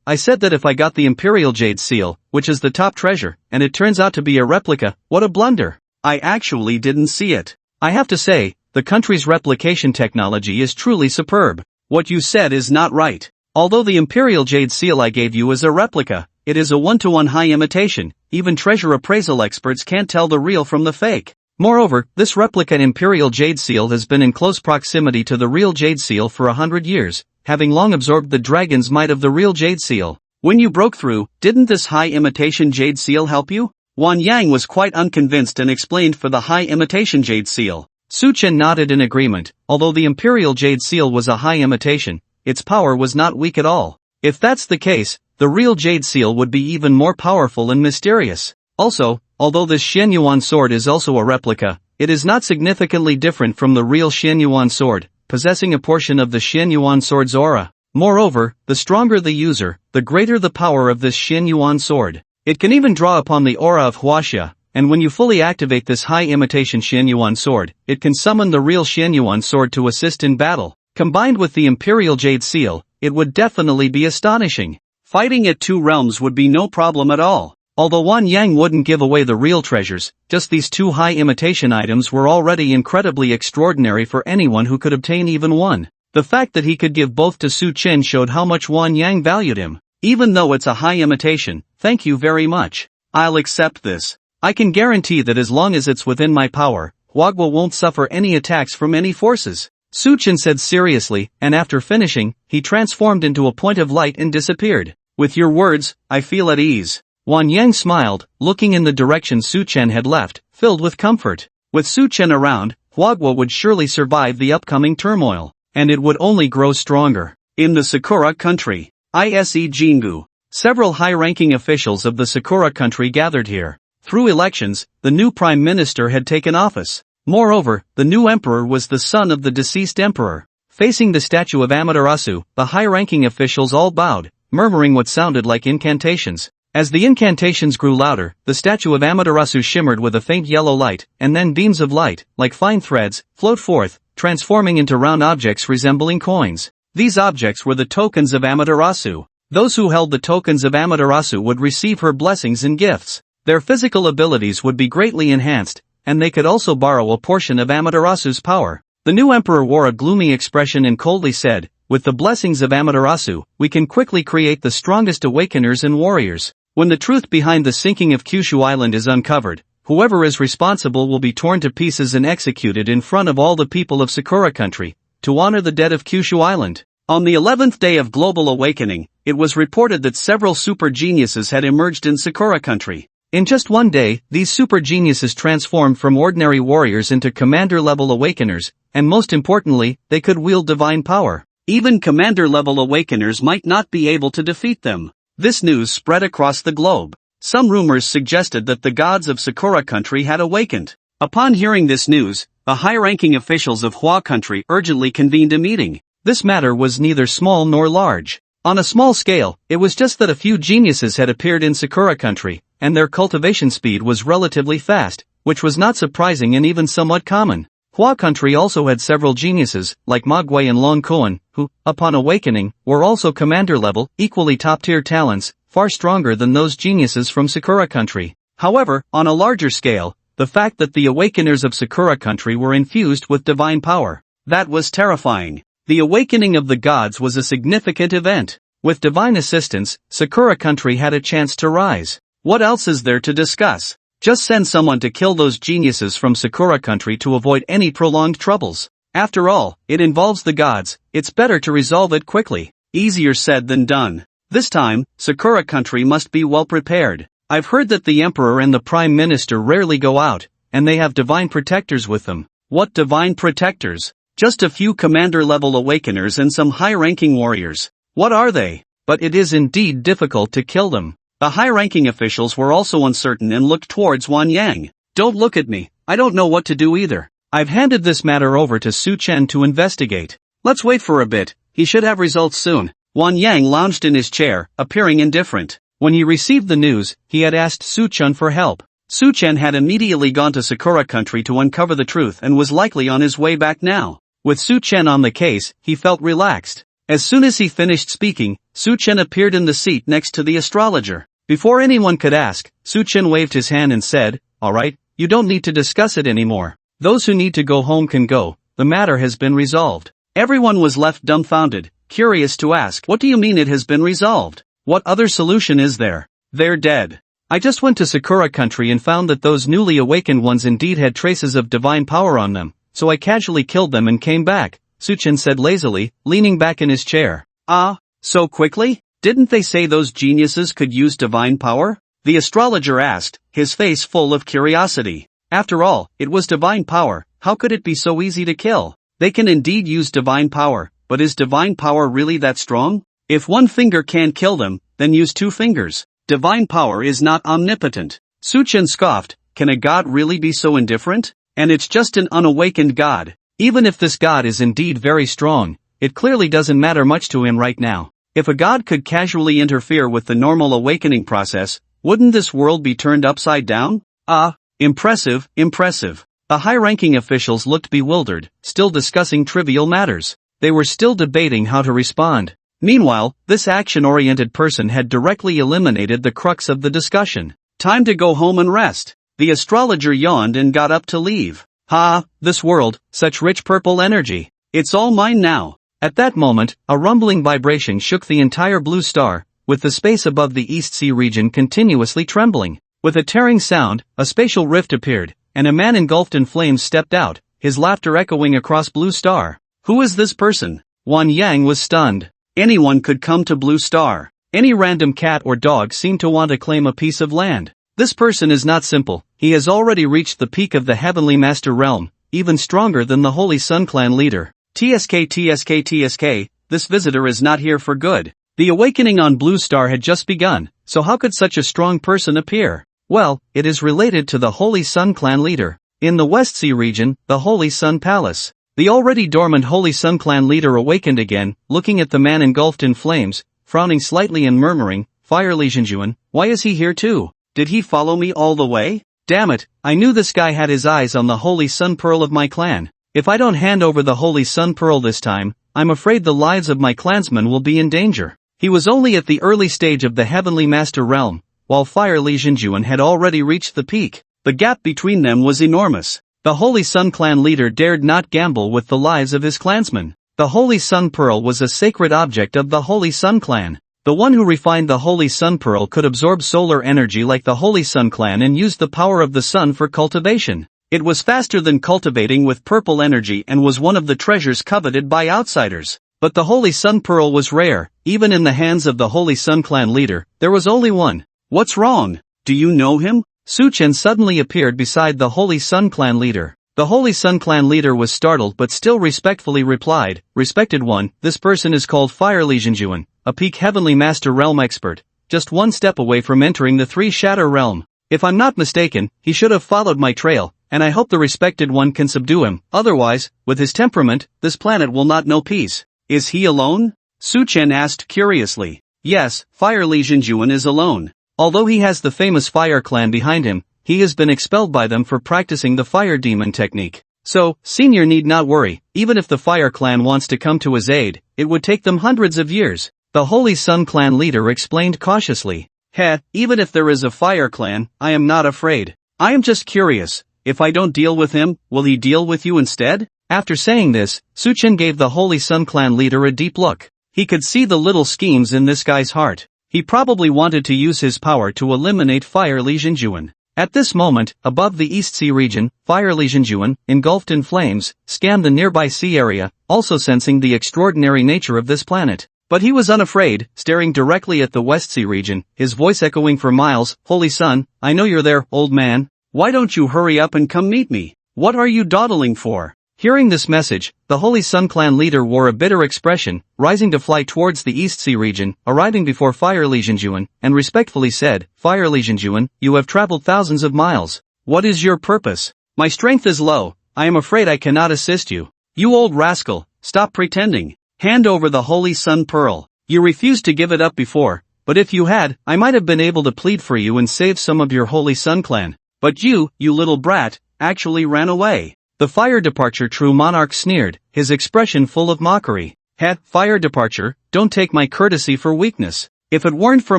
I said that if I got the Imperial Jade Seal, which is the top treasure, and it turns out to be a replica, what a blunder. I actually didn't see it. I have to say, the country's replication technology is truly superb. What you said is not right. Although the Imperial Jade Seal I gave you is a replica, it is a one-to-one high imitation, even treasure appraisal experts can't tell the real from the fake. Moreover, this replica Imperial Jade Seal has been in close proximity to the real Jade Seal for 100 years, having long absorbed the dragon's might of the real Jade Seal. When you broke through, didn't this high imitation Jade Seal help you? Wan Yang was quite unconvinced and explained for the high imitation Jade Seal. Su Chen nodded in agreement. Although the Imperial Jade Seal was a high imitation, its power was not weak at all. If that's the case, the real Jade Seal would be even more powerful and mysterious. Also, although this Xianyuan sword is also a replica, it is not significantly different from the real Xianyuan sword, possessing a portion of the Xianyuan sword's aura. Moreover, the stronger the user, the greater the power of this Xianyuan sword. It can even draw upon the aura of Huaxia, and when you fully activate this high imitation Xianyuan sword, it can summon the real Xianyuan sword to assist in battle. Combined with the Imperial Jade Seal, it would definitely be astonishing. Fighting at two realms would be no problem at all. Although Wan Yang wouldn't give away the real treasures, just these two high imitation items were already incredibly extraordinary for anyone who could obtain even one. The fact that he could give both to Su Chen showed how much Wan Yang valued him. Even though it's a high imitation, thank you very much. I'll accept this. I can guarantee that as long as it's within my power, Huagua won't suffer any attacks from any forces. Su Chen said seriously, and after finishing, he transformed into a point of light and disappeared. With your words, I feel at ease. Wan Yang smiled, looking in the direction Su Chen had left, filled with comfort. With Su Chen around, Huagua would surely survive the upcoming turmoil, and it would only grow stronger. In the Sakura country, ISE Jingu, several high-ranking officials of the Sakura country gathered here. Through elections, the new prime minister had taken office. Moreover, the new emperor was the son of the deceased emperor. Facing the statue of Amaterasu, the high-ranking officials all bowed, murmuring what sounded like incantations. As the incantations grew louder, the statue of Amaterasu shimmered with a faint yellow light, and then beams of light, like fine threads, flowed forth, transforming into round objects resembling coins. These objects were the tokens of Amaterasu. Those who held the tokens of Amaterasu would receive her blessings and gifts. Their physical abilities would be greatly enhanced, and they could also borrow a portion of Amaterasu's power. The new emperor wore a gloomy expression and coldly said, with the blessings of Amaterasu, we can quickly create the strongest awakeners and warriors. When the truth behind the sinking of Kyushu Island is uncovered, whoever is responsible will be torn to pieces and executed in front of all the people of Sakura country, to honor the dead of Kyushu Island. On the 11th day of global awakening, it was reported that several super geniuses had emerged in Sakura country. In just one day, these super geniuses transformed from ordinary warriors into commander-level awakeners, and most importantly, they could wield divine power. Even commander-level awakeners might not be able to defeat them. This news spread across the globe. Some rumors suggested that the gods of Sakura country had awakened. Upon hearing this news, the high-ranking officials of Hua country urgently convened a meeting. This matter was neither small nor large. On a small scale, it was just that a few geniuses had appeared in Sakura country, and their cultivation speed was relatively fast, which was not surprising and even somewhat common. Hua country also had several geniuses, like Mogwai and Long Koan, who, upon awakening, were also commander level, equally top-tier talents, far stronger than those geniuses from Sakura country. However, on a larger scale, the fact that the awakeners of Sakura country were infused with divine power, that was terrifying. The awakening of the gods was a significant event. With divine assistance, Sakura country had a chance to rise. What else is there to discuss? Just send someone to kill those geniuses from Sakura country to avoid any prolonged troubles. After all, it involves the gods, it's better to resolve it quickly. Easier said than done. This time, Sakura country must be well prepared. I've heard that the emperor and the prime minister rarely go out, and they have divine protectors with them. What divine protectors? Just a few commander-level awakeners and some high-ranking warriors. What are they? But it is indeed difficult to kill them. The high-ranking officials were also uncertain and looked towards Wan Yang. Don't look at me, I don't know what to do either. I've handed this matter over to Su Chen to investigate. Let's wait for a bit, he should have results soon. Wan Yang lounged in his chair, appearing indifferent. When he received the news, he had asked Su Chen for help. Su Chen had immediately gone to Sakura country to uncover the truth and was likely on his way back now. With Su Chen on the case, he felt relaxed. As soon as he finished speaking, Su Chen appeared in the seat next to the astrologer. Before anyone could ask, Su Chen waved his hand and said, "Alright, you don't need to discuss it anymore. Those who need to go home can go, the matter has been resolved." Everyone was left dumbfounded, curious to ask, "What do you mean it has been resolved? What other solution is there?" "They're dead. I just went to Sakura country and found that those newly awakened ones indeed had traces of divine power on them. So I casually killed them and came back," Su Chen said lazily, leaning back in his chair. "Ah, so quickly? Didn't they say those geniuses could use divine power?" the astrologer asked, his face full of curiosity. After all, it was divine power, how could it be so easy to kill? They can indeed use divine power, but is divine power really that strong? If one finger can't kill them, then use two fingers. Divine power is not omnipotent. Su Chen scoffed, can a god really be so indifferent? And it's just an unawakened god. Even if this god is indeed very strong, it clearly doesn't matter much to him right now. If a god could casually interfere with the normal awakening process, wouldn't this world be turned upside down? Ah, impressive, impressive. The high-ranking officials looked bewildered, still discussing trivial matters. They were still debating how to respond. Meanwhile, this action-oriented person had directly eliminated the crux of the discussion. Time to go home and rest. The astrologer yawned and got up to leave. "Ha, this world, such rich purple energy. It's all mine now." At that moment, a rumbling vibration shook the entire blue star, with the space above the East Sea region continuously trembling. With a tearing sound, a spatial rift appeared, and a man engulfed in flames stepped out, his laughter echoing across Blue Star. "Who is this person?" Wan Yang was stunned. Anyone could come to Blue Star. Any random cat or dog seemed to want to claim a piece of land. This person is not simple, he has already reached the peak of the Heavenly Master Realm, even stronger than the Holy Sun Clan leader. TSK, this visitor is not here for good. The awakening on Blue Star had just begun, so how could such a strong person appear? Well, it is related to the Holy Sun Clan leader. In the West Sea region, the Holy Sun Palace. The already dormant Holy Sun Clan leader awakened again, looking at the man engulfed in flames, frowning slightly and murmuring, "Fire Lijianjuan, why is he here too? Did he follow me all the way? Damn it, I knew this guy had his eyes on the Holy Sun Pearl of my clan. If I don't hand over the Holy Sun Pearl this time, I'm afraid the lives of my clansmen will be in danger." He was only at the early stage of the Heavenly Master Realm, while Fire Lijianjuan had already reached the peak. The gap between them was enormous. The Holy Sun Clan leader dared not gamble with the lives of his clansmen. The Holy Sun Pearl was a sacred object of the Holy Sun Clan. The one who refined the Holy Sun Pearl could absorb solar energy like the Holy Sun Clan and use the power of the sun for cultivation. It was faster than cultivating with purple energy and was one of the treasures coveted by outsiders. But the Holy Sun Pearl was rare, even in the hands of the Holy Sun Clan leader. There was only one. "What's wrong? Do you know him?" Su Chen suddenly appeared beside the Holy Sun Clan leader. The Holy Sun Clan leader was startled but still respectfully replied, "Respected one, this person is called Fire Lijianjuan, a peak Heavenly Master Realm expert, just one step away from entering the Three Shatter Realm. If I'm not mistaken, he should have followed my trail, and I hope the respected one can subdue him. Otherwise, with his temperament, this planet will not know peace." "Is he alone?" Su Chen asked curiously. Yes, Fire Li Jinjuan is alone. Although he has the famous Fire Clan behind him, he has been expelled by them for practicing the Fire Demon technique. So, Senior need not worry, even if the Fire Clan wants to come to his aid, it would take them hundreds of years, the Holy Sun Clan leader explained cautiously. Heh, even if there is a Fire Clan, I am not afraid. I am just curious, if I don't deal with him, will he deal with you instead? After saying this, Su Chen gave the Holy Sun Clan leader a deep look. He could see the little schemes in this guy's heart. He probably wanted to use his power to eliminate Fire Li Jinjuan. At this moment, above the East Sea region, Fire Li Jinjuan, engulfed in flames, scanned the nearby sea area, also sensing the extraordinary nature of this planet. But he was unafraid, staring directly at the West Sea region, his voice echoing for miles. Holy Sun, I know you're there, old man. Why don't you hurry up and come meet me? What are you dawdling for? Hearing this message, the Holy Sun Clan leader wore a bitter expression, rising to fly towards the East Sea region, arriving before Fire Li Jinjuan, and respectfully said, Fire Li Jinjuan, you have traveled thousands of miles. What is your purpose? My strength is low, I am afraid I cannot assist you. You old rascal, stop pretending. Hand over the Holy Sun Pearl. You refused to give it up before, but if you had, I might have been able to plead for you and save some of your Holy Sun Clan. But you little brat, actually ran away. The Fire Departure True Monarch sneered, his expression full of mockery. Fire Departure, don't take my courtesy for weakness. If it weren't for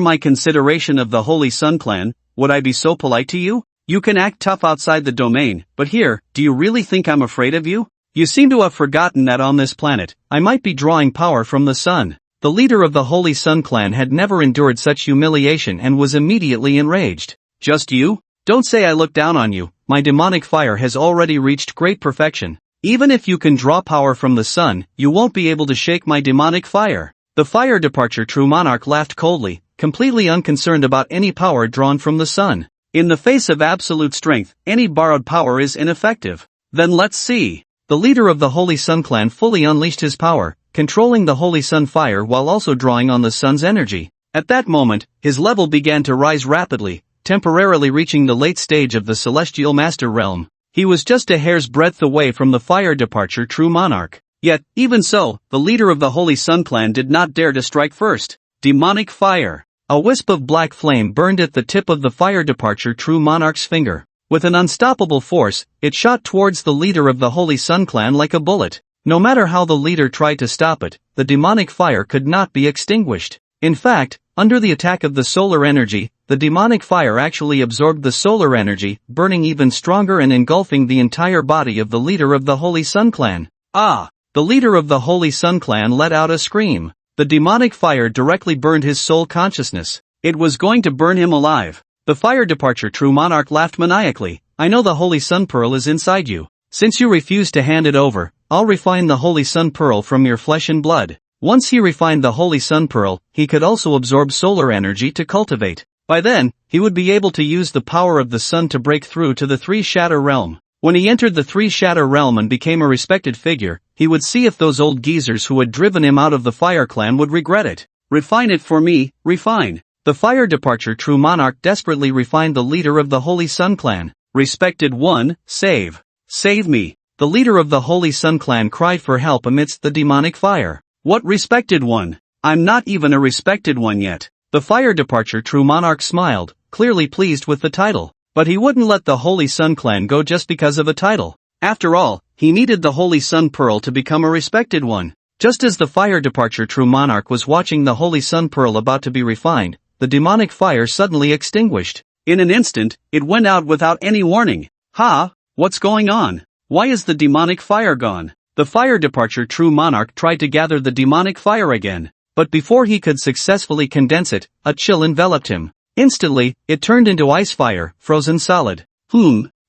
my consideration of the Holy Sun Clan, would I be so polite to you? You can act tough outside the domain, but here, do you really think I'm afraid of you? You seem to have forgotten that on this planet, I might be drawing power from the sun. The leader of the Holy Sun Clan had never endured such humiliation and was immediately enraged. Just you? Don't say I look down on you, my demonic fire has already reached great perfection. Even if you can draw power from the sun, you won't be able to shake my demonic fire. The Fire Departure True Monarch laughed coldly, completely unconcerned about any power drawn from the sun. In the face of absolute strength, any borrowed power is ineffective. Then let's see. The leader of the Holy Sun Clan fully unleashed his power, controlling the Holy Sun fire while also drawing on the sun's energy. At that moment, his level began to rise rapidly, temporarily reaching the late stage of the Celestial Master Realm. He was just a hair's breadth away from the Fire Departure True Monarch. Yet, even so, the leader of the Holy Sun Clan did not dare to strike first. Demonic fire. A wisp of black flame burned at the tip of the Fire Departure True Monarch's finger. With an unstoppable force, it shot towards the leader of the Holy Sun Clan like a bullet. No matter how the leader tried to stop it, the demonic fire could not be extinguished. In fact, under the attack of the solar energy, the demonic fire actually absorbed the solar energy, burning even stronger and engulfing the entire body of the leader of the Holy Sun Clan. Ah! The leader of the Holy Sun Clan let out a scream. The demonic fire directly burned his soul consciousness. It was going to burn him alive. The Fire Departure True Monarch laughed maniacally. I know the Holy Sun Pearl is inside you. Since you refuse to hand it over, I'll refine the Holy Sun Pearl from your flesh and blood. Once he refined the Holy Sun Pearl, he could also absorb solar energy to cultivate. By then, he would be able to use the power of the sun to break through to the Three Shadow Realm. When he entered the Three Shadow Realm and became a respected figure, he would see if those old geezers who had driven him out of the Fire Clan would regret it. Refine it for me, refine. The Fire Departure True Monarch desperately refined the leader of the Holy Sun Clan. Respected one, save. Save me. The leader of the Holy Sun Clan cried for help amidst the demonic fire. What respected one? I'm not even a respected one yet. The Fire Departure True Monarch smiled, clearly pleased with the title. But he wouldn't let the Holy Sun Clan go just because of a title. After all, he needed the Holy Sun Pearl to become a respected one. Just as the Fire Departure True Monarch was watching the Holy Sun Pearl about to be refined, the demonic fire suddenly extinguished. In an instant, it went out without any warning. Ha! What's going on? Why is the demonic fire gone? The Fire Departure True Monarch tried to gather the demonic fire again. But before he could successfully condense it, a chill enveloped him. Instantly, it turned into ice fire, frozen solid.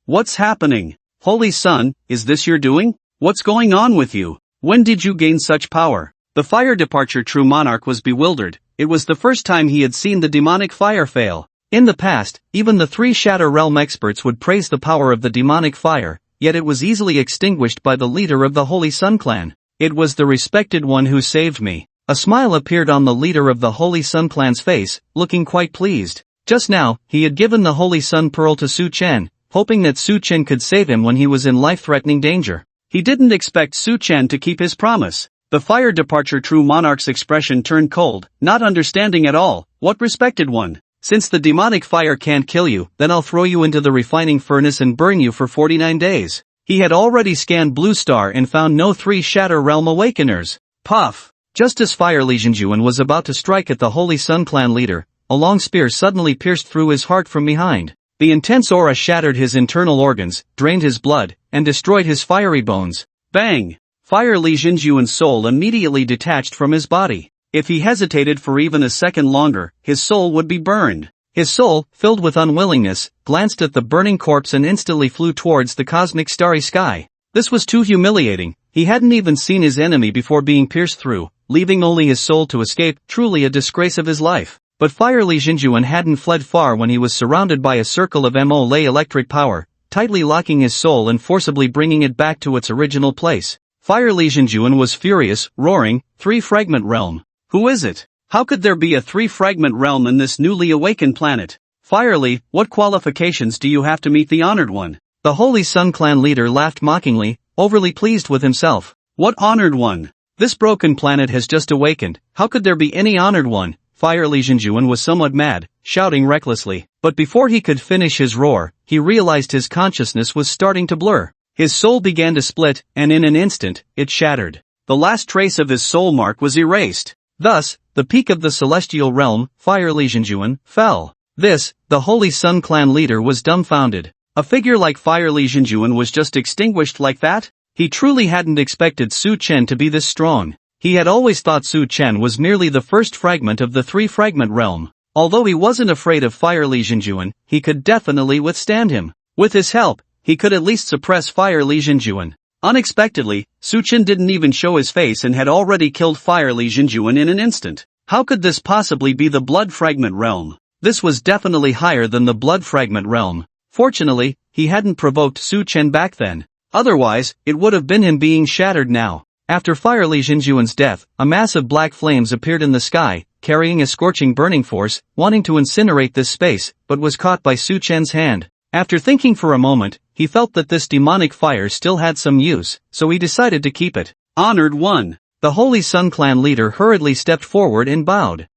What's happening? Holy Sun, is this your doing? What's going on with you? When did you gain such power? The Fire Departure True Monarch was bewildered. It was the first time he had seen the demonic fire fail. In the past, even the Three Shadow Realm experts would praise the power of the demonic fire, yet it was easily extinguished by the leader of the Holy Sun Clan. It was the respected one who saved me. A smile appeared on the leader of the Holy Sun Clan's face, looking quite pleased. Just now, he had given the Holy Sun Pearl to Su Chen, hoping that Su Chen could save him when he was in life-threatening danger. He didn't expect Su Chen to keep his promise. The fire departure true monarch's expression turned cold, not understanding at all. What respected one? Since the demonic fire can't kill you, then I'll throw you into the refining furnace and burn you for 49 days. He had already scanned Blue Star and found no 3 Shatter Realm Awakeners. Puff! Just as Fire Legion Juan was about to strike at the Holy Sun Clan leader, a long spear suddenly pierced through his heart from behind. The intense aura shattered his internal organs, drained his blood, and destroyed his fiery bones. Bang! Fire Legion Juan's soul immediately detached from his body. If he hesitated for even a second longer, his soul would be burned. His soul, filled with unwillingness, glanced at the burning corpse and instantly flew towards the cosmic starry sky. This was too humiliating. He hadn't even seen his enemy before being pierced through, leaving only his soul to escape, truly a disgrace of his life. But Fire Legion Juan hadn't fled far when he was surrounded by a circle of Mo-Lay electric power, tightly locking his soul and forcibly bringing it back to its original place. Fire Legion Juan was furious, roaring, 3-fragment realm. Who is it? How could there be a 3-fragment realm in this newly awakened planet? Firely, what qualifications do you have to meet the honored one? The Holy Sun Clan leader laughed mockingly, overly pleased with himself. What honored one? This broken planet has just awakened, how could there be any honored one? Fire Legion Juan was somewhat mad, shouting recklessly. But before he could finish his roar, he realized his consciousness was starting to blur. His soul began to split, and in an instant, it shattered. The last trace of his soul mark was erased. Thus, the peak of the celestial realm, Fire Legion Juan, fell. This, the Holy Sun Clan leader was dumbfounded. A figure like Fire Legion Juan was just extinguished like that? He truly hadn't expected Su Chen to be this strong. He had always thought Su Chen was merely the first fragment of the 3-fragment realm. Although he wasn't afraid of Fire Legion Juan, he could definitely withstand him. With his help, he could at least suppress Fire Legion Juan. Unexpectedly, Su Chen didn't even show his face and had already killed Fire Legion Juan in an instant. How could this possibly be the Blood Fragment realm? This was definitely higher than the Blood Fragment realm. Fortunately, he hadn't provoked Su Chen back then. Otherwise, it would have been him being shattered now. After Fire Legion Juan's death, a mass of black flames appeared in the sky, carrying a scorching burning force, wanting to incinerate this space, but was caught by Su Chen's hand. After thinking for a moment, he felt that this demonic fire still had some use, so he decided to keep it. Honored one. The Holy Sun Clan leader hurriedly stepped forward and bowed.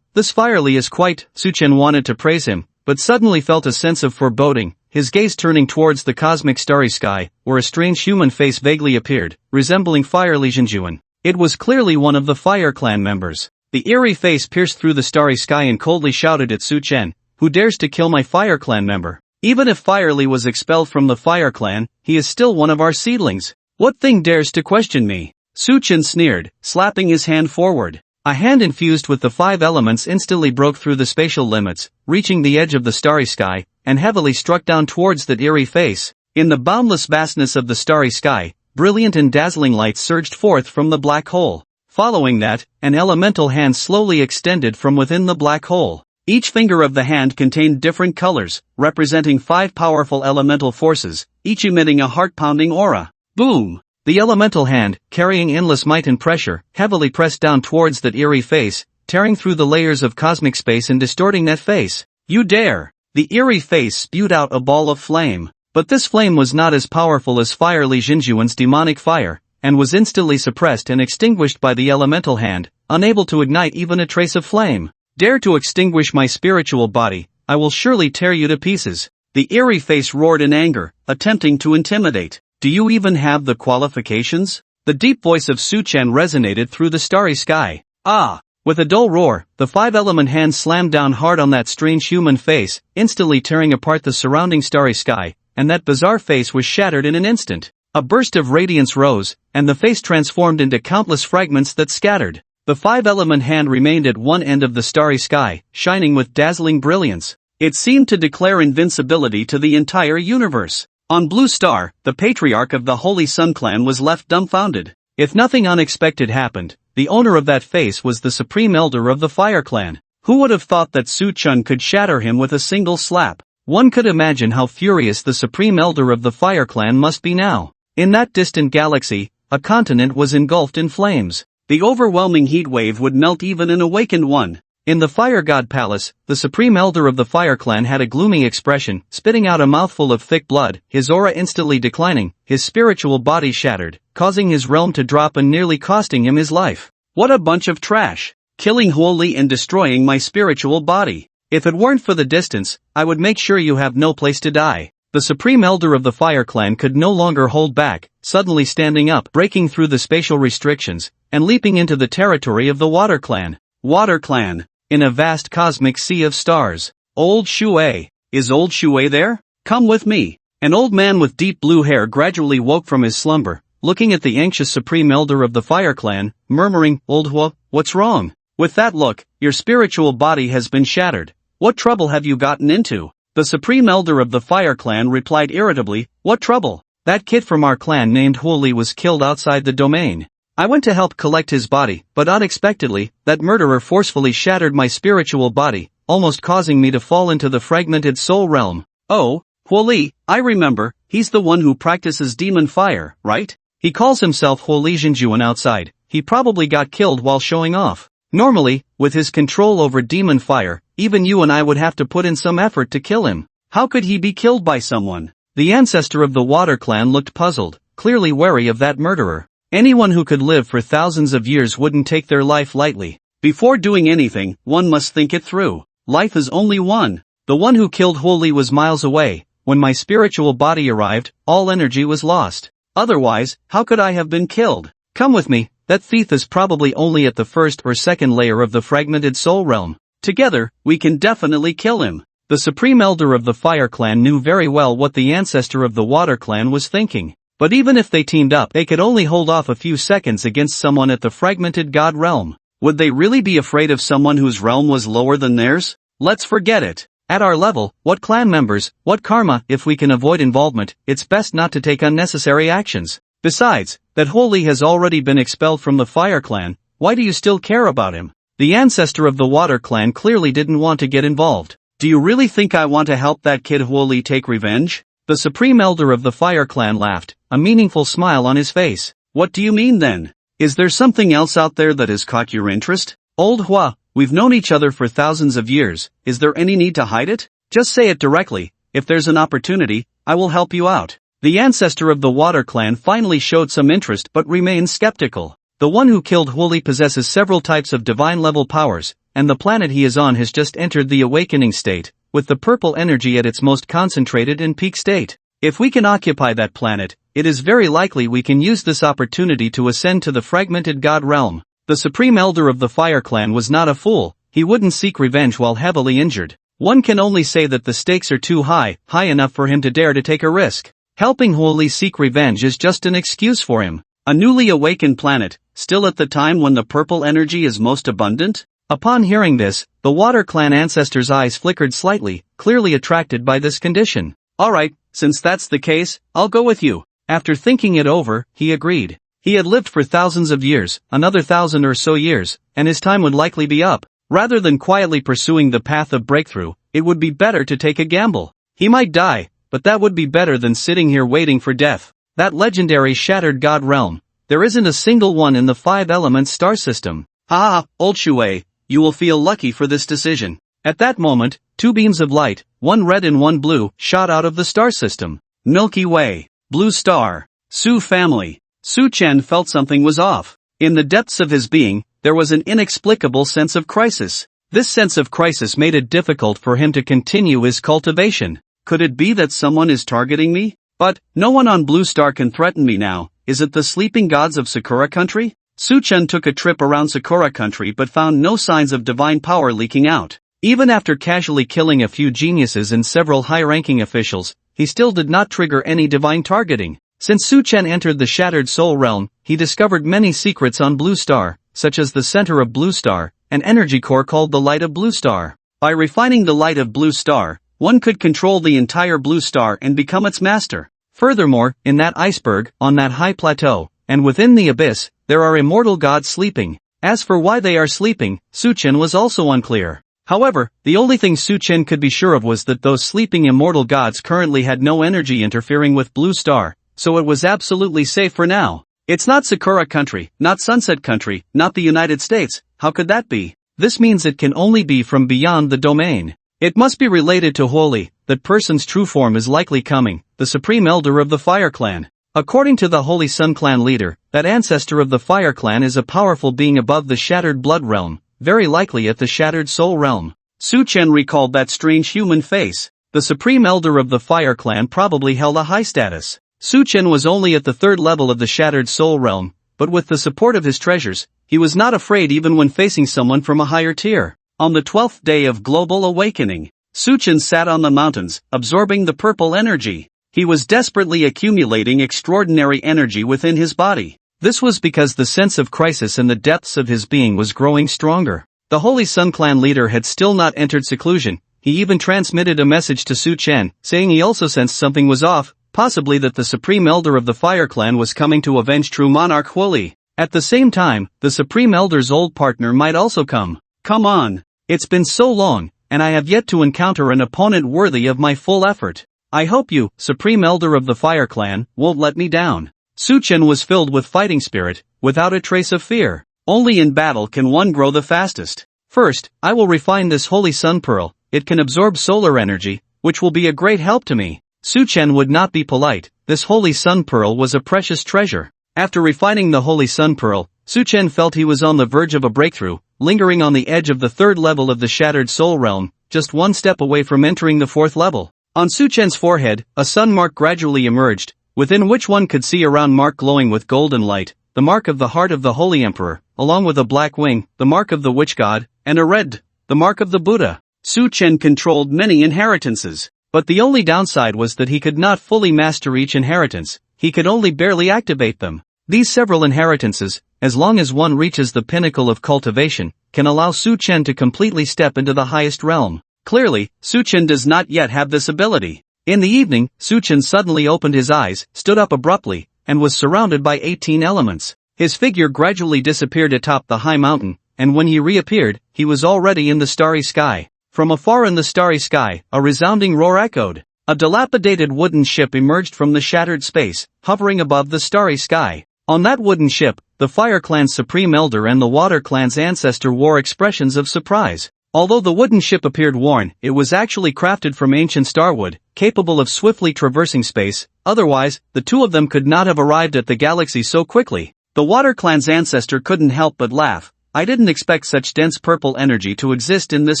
This Firely is quite. Su Chen wanted to praise him, but suddenly felt a sense of foreboding, his gaze turning towards the cosmic starry sky, where a strange human face vaguely appeared, resembling Fire Legion Juan. It was clearly one of the Fire Clan members. The eerie face pierced through the starry sky and coldly shouted at Su Chen, "Who dares to kill my Fire Clan member? Even if Firely was expelled from the Fire Clan, he is still one of our seedlings. What thing dares to question me?" Su Chen sneered, slapping his hand forward. A hand infused with the 5 elements instantly broke through the spatial limits, reaching the edge of the starry sky, and heavily struck down towards that eerie face. In the boundless vastness of the starry sky, brilliant and dazzling light surged forth from the black hole. Following that, an elemental hand slowly extended from within the black hole. Each finger of the hand contained different colors, representing 5 powerful elemental forces, each emitting a heart-pounding aura. Boom! The elemental hand, carrying endless might and pressure, heavily pressed down towards that eerie face, tearing through the layers of cosmic space and distorting that face. You dare! The eerie face spewed out a ball of flame. But this flame was not as powerful as Fire Legion Juan's demonic fire, and was instantly suppressed and extinguished by the elemental hand, unable to ignite even a trace of flame. Dare to extinguish my spiritual body, I will surely tear you to pieces. The eerie face roared in anger, attempting to intimidate. Do you even have the qualifications? The deep voice of Su Chen resonated through the starry sky. Ah! With a dull roar, the 5-element hand slammed down hard on that strange human face, instantly tearing apart the surrounding starry sky, and that bizarre face was shattered in an instant. A burst of radiance rose, and the face transformed into countless fragments that scattered. The 5-element hand remained at one end of the starry sky, shining with dazzling brilliance. It seemed to declare invincibility to the entire universe. On Blue Star, the patriarch of the Holy Sun Clan was left dumbfounded. If nothing unexpected happened, the owner of that face was the supreme elder of the Fire Clan. Who would have thought that Su Chen could shatter him with a single slap? One could imagine how furious the supreme elder of the Fire Clan must be now. In that distant galaxy, a continent was engulfed in flames. The overwhelming heat wave would melt even an awakened one. In the Fire God Palace, the Supreme Elder of the Fire Clan had a gloomy expression, spitting out a mouthful of thick blood, his aura instantly declining, his spiritual body shattered, causing his realm to drop and nearly costing him his life. What a bunch of trash! Killing wholly and destroying my spiritual body. If it weren't for the distance, I would make sure you have no place to die. The Supreme Elder of the Fire Clan could no longer hold back, suddenly standing up, breaking through the spatial restrictions, and leaping into the territory of the Water Clan. Water Clan. In a vast cosmic sea of stars. Old Shui. Is Old Shui there? Come with me. An old man with deep blue hair gradually woke from his slumber, looking at the anxious Supreme Elder of the Fire Clan, murmuring, Old Hua, what's wrong? With that look, your spiritual body has been shattered. What trouble have you gotten into? The Supreme Elder of the Fire Clan replied irritably, what trouble? That kid from our clan named Huoli was killed outside the domain. I went to help collect his body, but unexpectedly, that murderer forcefully shattered my spiritual body, almost causing me to fall into the fragmented soul realm. Oh, Huoli, I remember, he's the one who practices demon fire, right? He calls himself Huoli Jinjuan outside. He probably got killed while showing off. Normally, with his control over demon fire, even you and I would have to put in some effort to kill him. How could he be killed by someone? The ancestor of the Water Clan looked puzzled, clearly wary of that murderer. Anyone who could live for thousands of years wouldn't take their life lightly. Before doing anything, one must think it through. Life is only one. The one who killed Huoli was miles away. When my spiritual body arrived, all energy was lost. Otherwise, how could I have been killed? Come with me, that thief is probably only at the first or second layer of the fragmented soul realm. Together, we can definitely kill him. The Supreme Elder of the Fire Clan knew very well what the ancestor of the Water Clan was thinking. But even if they teamed up, they could only hold off a few seconds against someone at the fragmented god realm. Would they really be afraid of someone whose realm was lower than theirs? Let's forget it. At our level, what clan members, what karma, if we can avoid involvement, it's best not to take unnecessary actions. Besides, that Huoli has already been expelled from the Fire Clan, why do you still care about him? The ancestor of the Water Clan clearly didn't want to get involved. Do you really think I want to help that kid Huoli take revenge? The Supreme Elder of the Fire Clan laughed, a meaningful smile on his face. What do you mean then? Is there something else out there that has caught your interest? Old Hua, we've known each other for thousands of years, is there any need to hide it? Just say it directly. If there's an opportunity, I will help you out. The ancestor of the Water Clan finally showed some interest but remains skeptical. The one who killed Huoli possesses several types of divine-level powers, and the planet he is on has just entered the awakening state, with the purple energy at its most concentrated and peak state. If we can occupy that planet, it is very likely we can use this opportunity to ascend to the fragmented god realm. The Supreme Elder of the Fire Clan was not a fool. He wouldn't seek revenge while heavily injured. One can only say that the stakes are too high enough for him to dare to take a risk. Helping Huoli seek revenge is just an excuse for him. A newly awakened planet, still at the time when the purple energy is most abundant? Upon hearing this, the Water Clan ancestor's eyes flickered slightly, clearly attracted by this condition. Alright, since that's the case, I'll go with you. After thinking it over, he agreed. He had lived for thousands of years, another 1,000 or so years, and his time would likely be up. Rather than quietly pursuing the path of breakthrough, it would be better to take a gamble. He might die, but that would be better than sitting here waiting for death. That legendary shattered god realm. There isn't a single one in the 5 elements star system. Ah, old Shui, you will feel lucky for this decision. At that moment, 2 beams of light, one red and one blue, shot out of the star system. Milky Way. Blue star. Su family. Su Chen felt something was off. In the depths of his being, there was an inexplicable sense of crisis. This sense of crisis made it difficult for him to continue his cultivation. Could it be that someone is targeting me? But, no one on Blue Star can threaten me now. Is it the sleeping gods of Sakura Country? Su Chen took a trip around Sakura Country but found no signs of divine power leaking out. Even after casually killing a few geniuses and several high-ranking officials, he still did not trigger any divine targeting. Since Su Chen entered the Shattered Soul Realm, he discovered many secrets on Blue Star, such as the center of Blue Star, an energy core called the Light of Blue Star. By refining the Light of Blue Star, one could control the entire Blue Star and become its master. Furthermore, in that iceberg, on that high plateau, and within the abyss, there are immortal gods sleeping. As for why they are sleeping, Su Chen was also unclear. However, the only thing Su Chen could be sure of was that those sleeping immortal gods currently had no energy interfering with Blue Star, so it was absolutely safe for now. It's not Sakura Country, not Sunset Country, not the United States. How could that be? This means it can only be from beyond the domain. It must be related to Holy, that person's true form is likely coming, the supreme elder of the Fire Clan. According to the Holy Sun Clan leader, that ancestor of the Fire Clan is a powerful being above the Shattered Blood Realm, very likely at the Shattered Soul Realm. Su Chen recalled that strange human face. The supreme elder of the Fire Clan probably held a high status. Su Chen was only at the 3rd level of the Shattered Soul Realm, but with the support of his treasures, he was not afraid even when facing someone from a higher tier. On the 12th day of global awakening, Su Chen sat on the mountains, absorbing the purple energy. He was desperately accumulating extraordinary energy within his body. This was because the sense of crisis in the depths of his being was growing stronger. The Holy Sun Clan leader had still not entered seclusion. He even transmitted a message to Su Chen, saying he also sensed something was off, possibly that the Supreme Elder of the Fire Clan was coming to avenge true monarch Holy. At the same time, the Supreme Elder's old partner might also come. Come on. It's been so long, and I have yet to encounter an opponent worthy of my full effort. I hope you, Supreme Elder of the Fire Clan, won't let me down. Su Chen was filled with fighting spirit, without a trace of fear. Only in battle can one grow the fastest. First, I will refine this Holy Sun Pearl. It can absorb solar energy, which will be a great help to me. Su Chen would not be polite. This Holy Sun Pearl was a precious treasure. After refining the Holy Sun Pearl, Su Chen felt he was on the verge of a breakthrough, lingering on the edge of the 3rd level of the Shattered Soul Realm, just one step away from entering the 4th level. On Su Chen's forehead, a sun mark gradually emerged, within which one could see a round mark glowing with golden light, the mark of the heart of the Holy Emperor, along with a black wing, the mark of the Witch God, and a red, the mark of the Buddha. Su Chen controlled many inheritances, but the only downside was that he could not fully master each inheritance. He could only barely activate them. These several inheritances, as long as one reaches the pinnacle of cultivation, can allow Su Chen to completely step into the highest realm. Clearly, Su Chen does not yet have this ability. In the evening, Su Chen suddenly opened his eyes, stood up abruptly, and was surrounded by 18 elements. His figure gradually disappeared atop the high mountain, and when he reappeared, he was already in the starry sky. From afar in the starry sky, a resounding roar echoed. A dilapidated wooden ship emerged from the shattered space, hovering above the starry sky. On that wooden ship, the Fire Clan's Supreme Elder and the Water Clan's ancestor wore expressions of surprise. Although the wooden ship appeared worn, it was actually crafted from ancient starwood, capable of swiftly traversing space. Otherwise, the two of them could not have arrived at the galaxy so quickly. The Water Clan's ancestor couldn't help but laugh. I didn't expect such dense purple energy to exist in this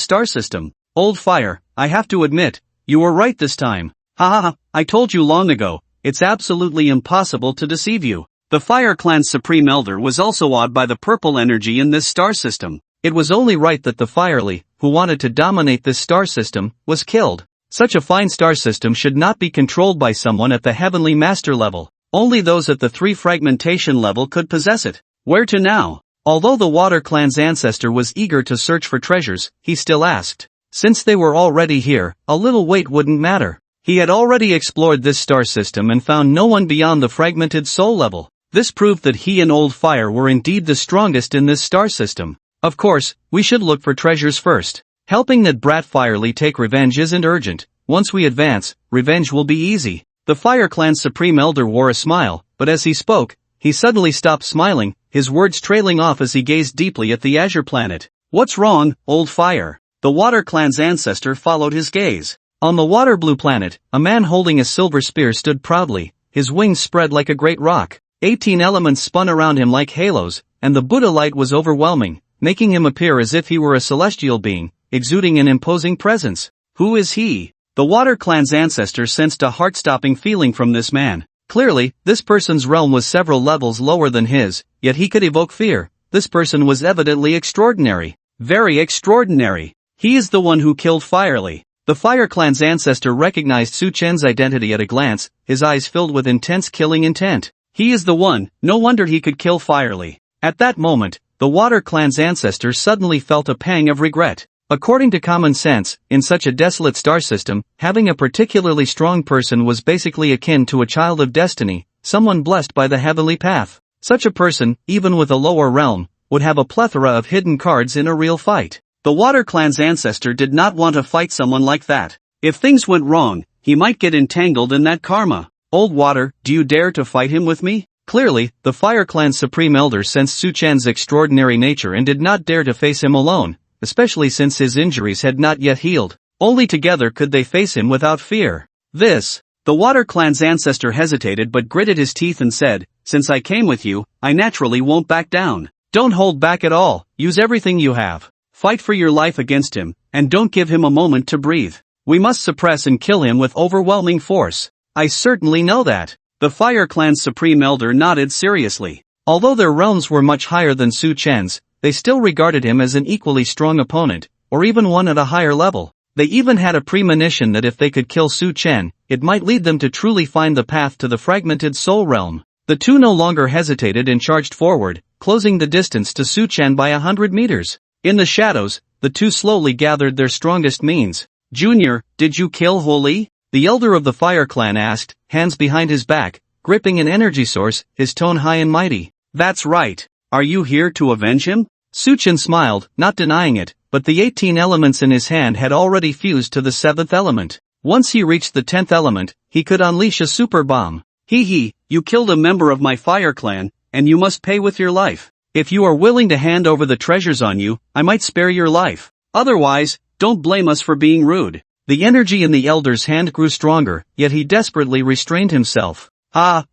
star system. Old Fire, I have to admit, you were right this time. Ha ha ha, I told you long ago, it's absolutely impossible to deceive you. The Fire Clan's Supreme Elder was also awed by the purple energy in this star system. It was only right that the Firely, who wanted to dominate this star system, was killed. Such a fine star system should not be controlled by someone at the Heavenly Master level. Only those at the 3 fragmentation level could possess it. Where to now? Although the Water Clan's ancestor was eager to search for treasures, he still asked. Since they were already here, a little wait wouldn't matter. He had already explored this star system and found no one beyond the fragmented soul level. This proved that he and Old Fire were indeed the strongest in this star system. Of course, we should look for treasures first. Helping that brat Firely take revenge isn't urgent. Once we advance, revenge will be easy. The Fire Clan's Supreme Elder wore a smile, but as he spoke, he suddenly stopped smiling, his words trailing off as he gazed deeply at the azure planet. What's wrong, Old Fire? The Water Clan's ancestor followed his gaze. On the water blue planet, a man holding a silver spear stood proudly, his wings spread like a great rock. 18 elements spun around him like halos, and the Buddha light was overwhelming, making him appear as if he were a celestial being, exuding an imposing presence. Who is he? The Water Clan's ancestor sensed a heart-stopping feeling from this man. Clearly, this person's realm was several levels lower than his, yet he could evoke fear. This person was evidently extraordinary. Very extraordinary. He is the one who killed Firely. The Fire Clan's ancestor recognized Su Chen's identity at a glance, his eyes filled with intense killing intent. He is the one, no wonder he could kill Firely. At that moment, the Water Clan's ancestor suddenly felt a pang of regret. According to common sense, in such a desolate star system, having a particularly strong person was basically akin to a child of destiny, someone blessed by the heavenly path. Such a person, even with a lower realm, would have a plethora of hidden cards in a real fight. The Water Clan's ancestor did not want to fight someone like that. If things went wrong, he might get entangled in that karma. Old Water, do you dare to fight him with me? Clearly, the Fire Clan's Supreme Elder sensed Su Chen's extraordinary nature and did not dare to face him alone. especially since his injuries had not yet healed. Only together could they face him without fear. The Water Clan's ancestor hesitated but gritted his teeth and said, "Since I came with you, I naturally won't back down. Don't hold back at all, use everything you have. Fight for your life against him, and don't give him a moment to breathe. We must suppress and kill him with overwhelming force." "I certainly know that." The Fire Clan's supreme elder nodded seriously. Although their realms were much higher than Su Chen's, they still regarded him as an equally strong opponent, or even one at a higher level. They even had a premonition that if they could kill Su Chen, it might lead them to truly find the path to the fragmented soul realm. The two no longer hesitated and charged forward, closing the distance to Su Chen by 100 meters. In the shadows, the two slowly gathered their strongest means. "Junior, did you kill Holy?" the elder of the Fire Clan asked, hands behind his back, gripping an energy source, his tone high and mighty. "That's right. Are you here to avenge him?" Su Chen smiled, not denying it, but the 18 elements in his hand had already fused to the 7th element. Once he reached the 10th element, he could unleash a super bomb. You killed a member of my Fire Clan, and you must pay with your life. If you are willing to hand over the treasures on you, I might spare your life. Otherwise, don't blame us for being rude." The energy in the elder's hand grew stronger, yet he desperately restrained himself.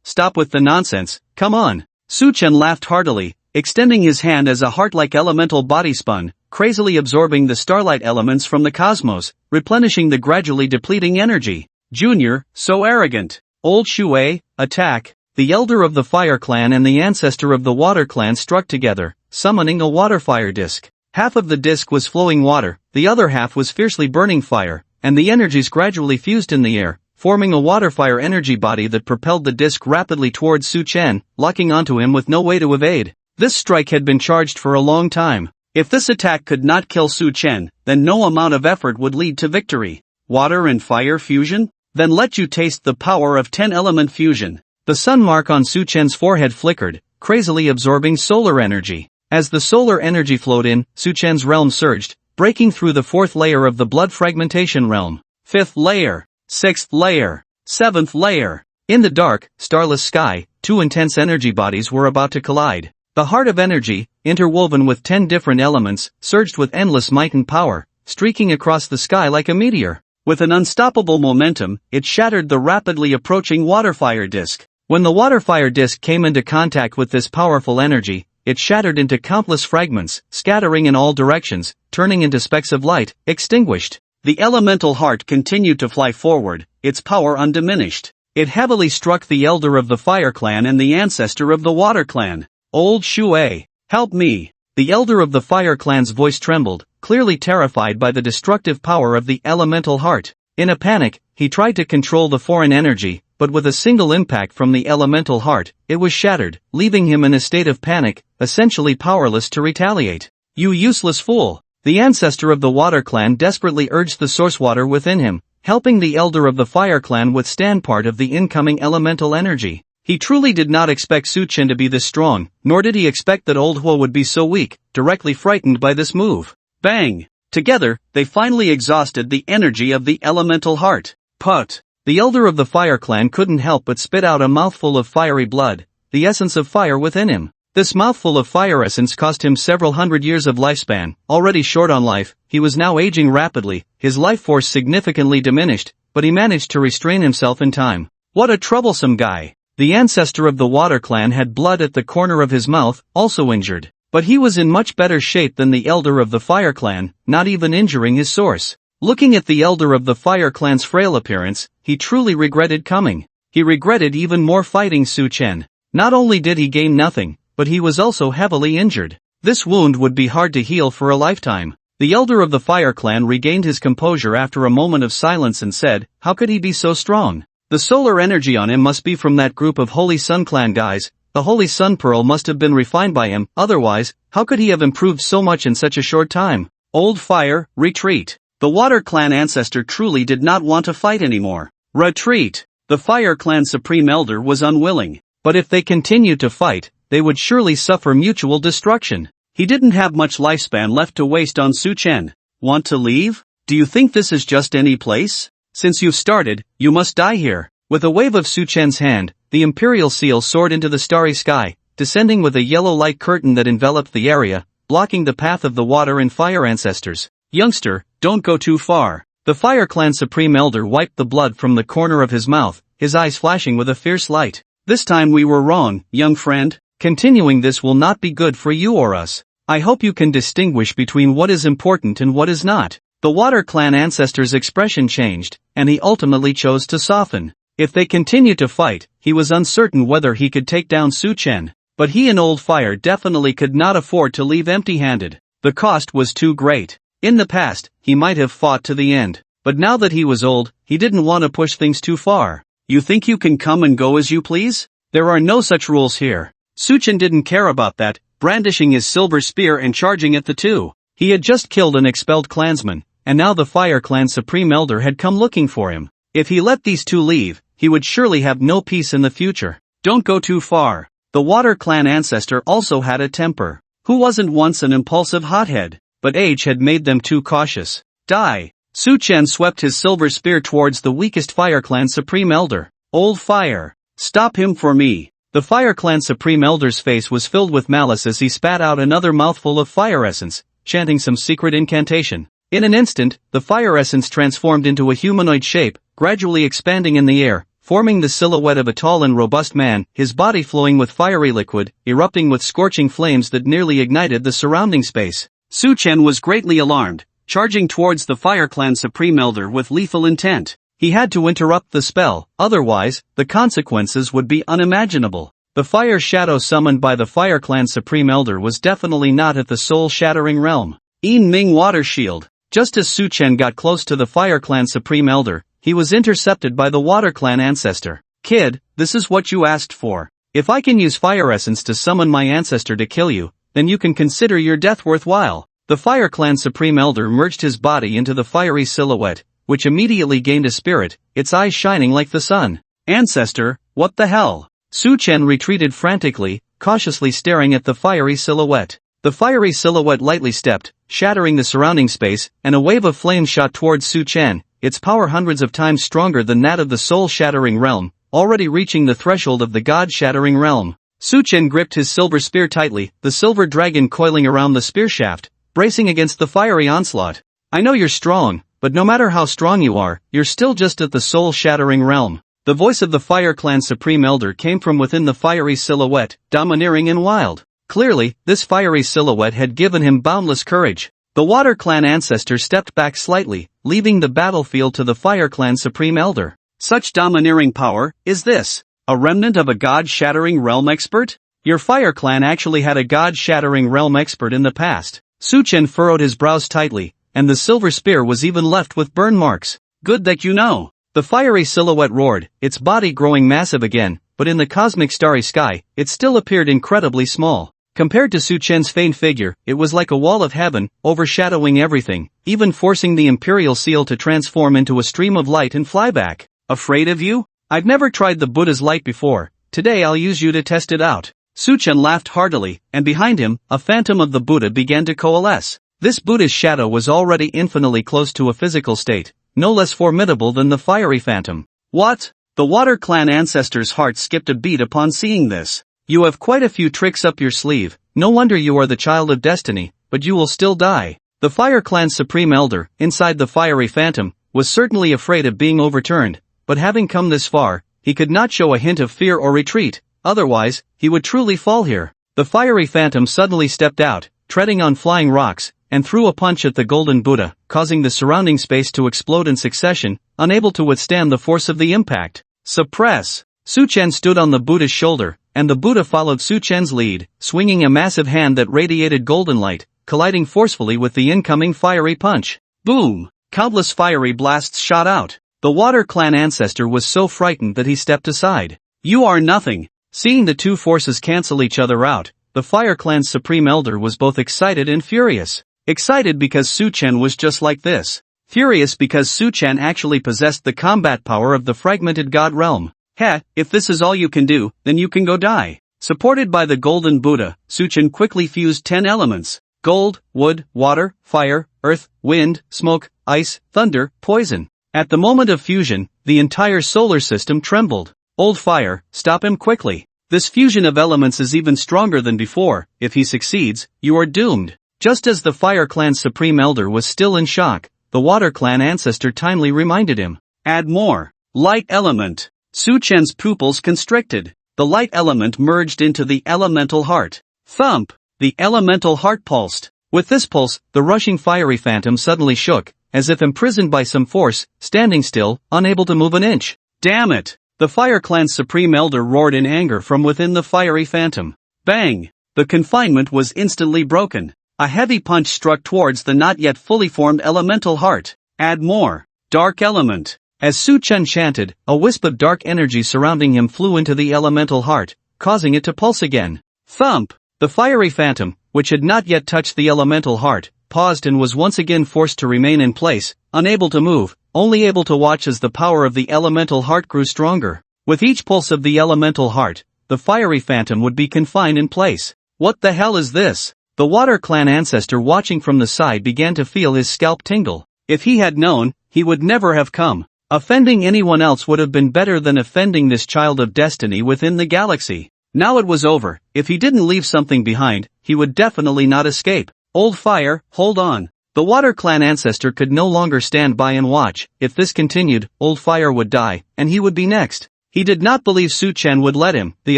Stop with the nonsense, come on." Su Chen laughed heartily, extending his hand as a heart-like elemental body spun, crazily absorbing the starlight elements from the cosmos, replenishing the gradually depleting energy. "Junior, so arrogant. Old Shui, attack." The elder of the Fire Clan and the ancestor of the Water Clan struck together, summoning a water fire disc. Half of the disc was flowing water, the other half was fiercely burning fire, and the energies gradually fused in the air, forming a water fire energy body that propelled the disc rapidly towards Su Chen, locking onto him with no way to evade. This strike had been charged for a long time. If this attack could not kill Su Chen, then no amount of effort would lead to victory. Water and fire fusion? Then let you taste the power of 10-element fusion. The sun mark on Su Chen's forehead flickered, crazily absorbing solar energy. As the solar energy flowed in, Su Chen's realm surged, breaking through the 4th layer of the blood fragmentation realm. 5th layer, 6th layer, 7th layer. In the dark, starless sky, two intense energy bodies were about to collide. The heart of energy, interwoven with 10 different elements, surged with endless might and power, streaking across the sky like a meteor. With an unstoppable momentum, it shattered the rapidly approaching water fire disc. When the water fire disc came into contact with this powerful energy, it shattered into countless fragments, scattering in all directions, turning into specks of light, extinguished. The elemental heart continued to fly forward, its power undiminished. It heavily struck the elder of the Fire Clan and the ancestor of the Water Clan. "Old Shui, help me." The elder of the Fire Clan's voice trembled, clearly terrified by the destructive power of the elemental heart. In a panic, he tried to control the foreign energy, but with a single impact from the elemental heart, it was shattered, leaving him in a state of panic, essentially powerless to retaliate. "You useless fool." The ancestor of the Water Clan desperately urged the source water within him, helping the elder of the Fire Clan withstand part of the incoming elemental energy. He truly did not expect Su Chen to be this strong, nor did he expect that Old Huo would be so weak, directly frightened by this move. Bang! Together, they finally exhausted the energy of the elemental heart. Put! The elder of the Fire Clan couldn't help but spit out a mouthful of fiery blood, the essence of fire within him. This mouthful of fire essence cost him several hundred years of lifespan. Already short on life, he was now aging rapidly, his life force significantly diminished, but he managed to restrain himself in time. What a troublesome guy! The ancestor of the Water Clan had blood at the corner of his mouth, also injured. But he was in much better shape than the elder of the Fire Clan, not even injuring his source. Looking at the elder of the Fire Clan's frail appearance, he truly regretted coming. He regretted even more fighting Su Chen. Not only did he gain nothing, but he was also heavily injured. This wound would be hard to heal for a lifetime. The elder of the Fire Clan regained his composure after a moment of silence and said, "How could he be so strong? The solar energy on him must be from that group of Holy Sun Clan guys. The Holy Sun Pearl must have been refined by him, otherwise, how could he have improved so much in such a short time?" Old Fire, retreat. The Water Clan ancestor truly did not want to fight anymore. Retreat. The Fire Clan Supreme Elder was unwilling. But if they continued to fight, they would surely suffer mutual destruction. He didn't have much lifespan left to waste on Su Chen. Want to leave? Do you think this is just any place? Since you've started, you must die here. With a wave of Su Chen's hand, the Imperial Seal soared into the starry sky, descending with a yellow light curtain that enveloped the area, blocking the path of the water and fire ancestors. Youngster, don't go too far. The Fire Clan Supreme Elder wiped the blood from the corner of his mouth, his eyes flashing with a fierce light. This time we were wrong, young friend. Continuing this will not be good for you or us. I hope you can distinguish between what is important and what is not. The Water Clan ancestor's expression changed, and he ultimately chose to soften. If they continued to fight, he was uncertain whether he could take down Su Chen. But he and Old Fire definitely could not afford to leave empty-handed. The cost was too great. In the past, he might have fought to the end. But now that he was old, he didn't want to push things too far. You think you can come and go as you please? There are no such rules here. Su Chen didn't care about that, brandishing his silver spear and charging at the two. He had just killed an expelled clansman, and now the Fire Clan Supreme Elder had come looking for him. If he let these two leave, he would surely have no peace in the future. Don't go too far. The Water Clan ancestor also had a temper. Who wasn't once an impulsive hothead? But age had made them too cautious. Die! Su Chen swept his silver spear towards the weakest Fire Clan Supreme Elder. Old Fire! Stop him for me! The Fire Clan Supreme Elder's face was filled with malice as he spat out another mouthful of fire essence, chanting some secret incantation. In an instant, the fire essence transformed into a humanoid shape, gradually expanding in the air, forming the silhouette of a tall and robust man, his body flowing with fiery liquid, erupting with scorching flames that nearly ignited the surrounding space. Su Chen was greatly alarmed, charging towards the Fire Clan Supreme Elder with lethal intent. He had to interrupt the spell, otherwise, the consequences would be unimaginable. The fire shadow summoned by the Fire Clan Supreme Elder was definitely not at the soul-shattering realm. Yin Ming Water Shield. Just as Su Chen got close to the Fire Clan Supreme Elder, he was intercepted by the Water Clan ancestor. Kid, this is what you asked for. If I can use fire essence to summon my ancestor to kill you, then you can consider your death worthwhile. The Fire Clan Supreme Elder merged his body into the fiery silhouette, which immediately gained a spirit, its eyes shining like the sun. Ancestor, what the hell? Su Chen retreated frantically, cautiously staring at the fiery silhouette. The fiery silhouette lightly stepped, shattering the surrounding space, and a wave of flame shot towards Su Chen, its power hundreds of times stronger than that of the soul-shattering realm, already reaching the threshold of the god-shattering realm. Su Chen gripped his silver spear tightly, the silver dragon coiling around the spear shaft, bracing against the fiery onslaught. I know you're strong, but no matter how strong you are, you're still just at the soul-shattering realm. The voice of the Fire Clan Supreme Elder came from within the fiery silhouette, domineering and wild. Clearly, this fiery silhouette had given him boundless courage. The Water Clan ancestor stepped back slightly, leaving the battlefield to the Fire Clan Supreme Elder. Such domineering power, is this a remnant of a god-shattering realm expert? Your Fire Clan actually had a god-shattering realm expert in the past. Su Chen furrowed his brows tightly, and the silver spear was even left with burn marks. Good that you know. The fiery silhouette roared, its body growing massive again, but in the cosmic starry sky, it still appeared incredibly small. Compared to Su Chen's faint figure, it was like a wall of heaven, overshadowing everything, even forcing the Imperial Seal to transform into a stream of light and fly back. Afraid of you? I've never tried the Buddha's light before. Today I'll use you to test it out. Su Chen laughed heartily, and behind him, a phantom of the Buddha began to coalesce. This Buddha's shadow was already infinitely close to a physical state, no less formidable than the fiery phantom. What? The Water Clan ancestor's heart skipped a beat upon seeing this. You have quite a few tricks up your sleeve. No wonder you are the child of destiny, but you will still die. The Fire Clan's Supreme Elder, inside the fiery phantom, was certainly afraid of being overturned, but having come this far, he could not show a hint of fear or retreat, otherwise, he would truly fall here. The fiery phantom suddenly stepped out, treading on flying rocks, and threw a punch at the Golden Buddha, causing the surrounding space to explode in succession, unable to withstand the force of the impact. Suppress! Su Chen stood on the Buddha's shoulder, and the Buddha followed Su Chen's lead, swinging a massive hand that radiated golden light, colliding forcefully with the incoming fiery punch. Boom! Countless fiery blasts shot out. The Water Clan ancestor was so frightened that he stepped aside. You are nothing! Seeing the two forces cancel each other out, the Fire Clan's Supreme Elder was both excited and furious. Excited because Su Chen was just like this. Furious because Su Chen actually possessed the combat power of the fragmented god realm. Heh, if this is all you can do, then you can go die. Supported by the Golden Buddha, Su Chen quickly fused 10 elements. Gold, wood, water, fire, earth, wind, smoke, ice, thunder, poison. At the moment of fusion, the entire solar system trembled. Old Fire, stop him quickly. This fusion of elements is even stronger than before. If he succeeds, you are doomed. Just as the Fire Clan's Supreme Elder was still in shock, the Water Clan ancestor timely reminded him. Add more. Light element. Su Chen's pupils constricted. The light element merged into the elemental heart. Thump! The elemental heart pulsed. With this pulse, the rushing fiery phantom suddenly shook, as if imprisoned by some force, standing still, unable to move an inch. Damn it! The Fire Clan's Supreme Elder roared in anger from within the fiery phantom. Bang! The confinement was instantly broken. A heavy punch struck towards the not yet fully formed elemental heart. Add more. Dark element. As Su Chen chanted, a wisp of dark energy surrounding him flew into the elemental heart, causing it to pulse again. Thump! The fiery phantom, which had not yet touched the elemental heart, paused and was once again forced to remain in place, unable to move, only able to watch as the power of the elemental heart grew stronger. With each pulse of the elemental heart, the fiery phantom would be confined in place. What the hell is this? The Water Clan ancestor watching from the side began to feel his scalp tingle. If he had known, he would never have come. Offending anyone else would have been better than offending this child of destiny within the galaxy. Now it was over. If he didn't leave something behind, he would definitely not escape. Old Fire, hold on. The Water Clan ancestor could no longer stand by and watch. If this continued, Old Fire would die, and he would be next. He did not believe Su Chen would let him, the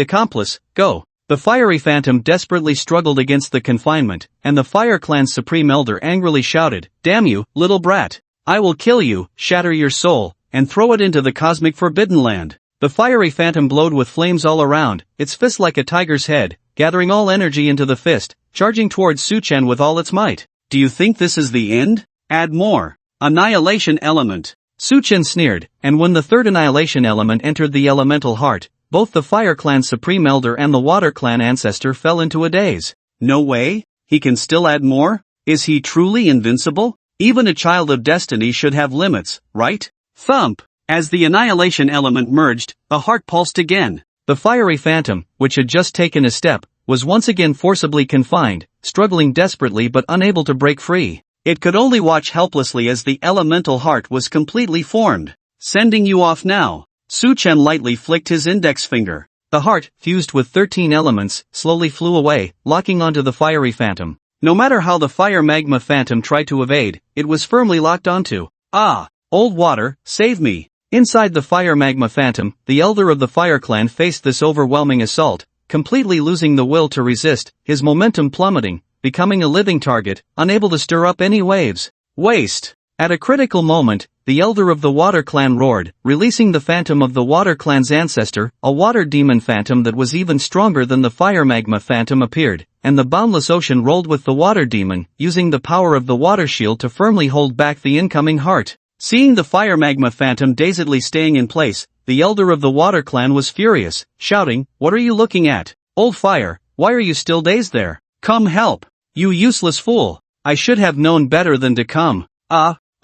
accomplice, go. The fiery phantom desperately struggled against the confinement, and the Fire Clan's Supreme Elder angrily shouted, "Damn you, little brat! I will kill you, shatter your soul, and throw it into the cosmic Forbidden Land." The fiery phantom glowed with flames all around, its fist like a tiger's head, gathering all energy into the fist, charging towards Su Chen with all its might. Do you think this is the end? Add more. Annihilation element. Su Chen sneered, and when the third annihilation element entered the elemental heart, both the Fire Clan's Supreme Elder and the Water Clan ancestor fell into a daze. No way? He can still add more? Is he truly invincible? Even a child of destiny should have limits, right? Thump! As the annihilation element merged, the heart pulsed again. The fiery phantom, which had just taken a step, was once again forcibly confined, struggling desperately but unable to break free. It could only watch helplessly as the elemental heart was completely formed. Sending you off now. Su Chen lightly flicked his index finger. The heart, fused with 13 elements, slowly flew away, locking onto the fiery phantom. No matter how the fire magma phantom tried to evade, it was firmly locked onto. Ah! Old water, save me! Inside the fire magma phantom, the elder of the Fire Clan faced this overwhelming assault, completely losing the will to resist, his momentum plummeting, becoming a living target, unable to stir up any waves. Waste! At a critical moment, the elder of the Water Clan roared, releasing the phantom of the Water Clan's ancestor. A water demon phantom that was even stronger than the fire magma phantom appeared, and the boundless ocean rolled with the water demon, using the power of the water shield to firmly hold back the incoming heart. Seeing the fire magma phantom dazedly staying in place, the elder of the Water Clan was furious, shouting, "What are you looking at? Old Fire, why are you still dazed there? Come help! You useless fool! I should have known better than to come."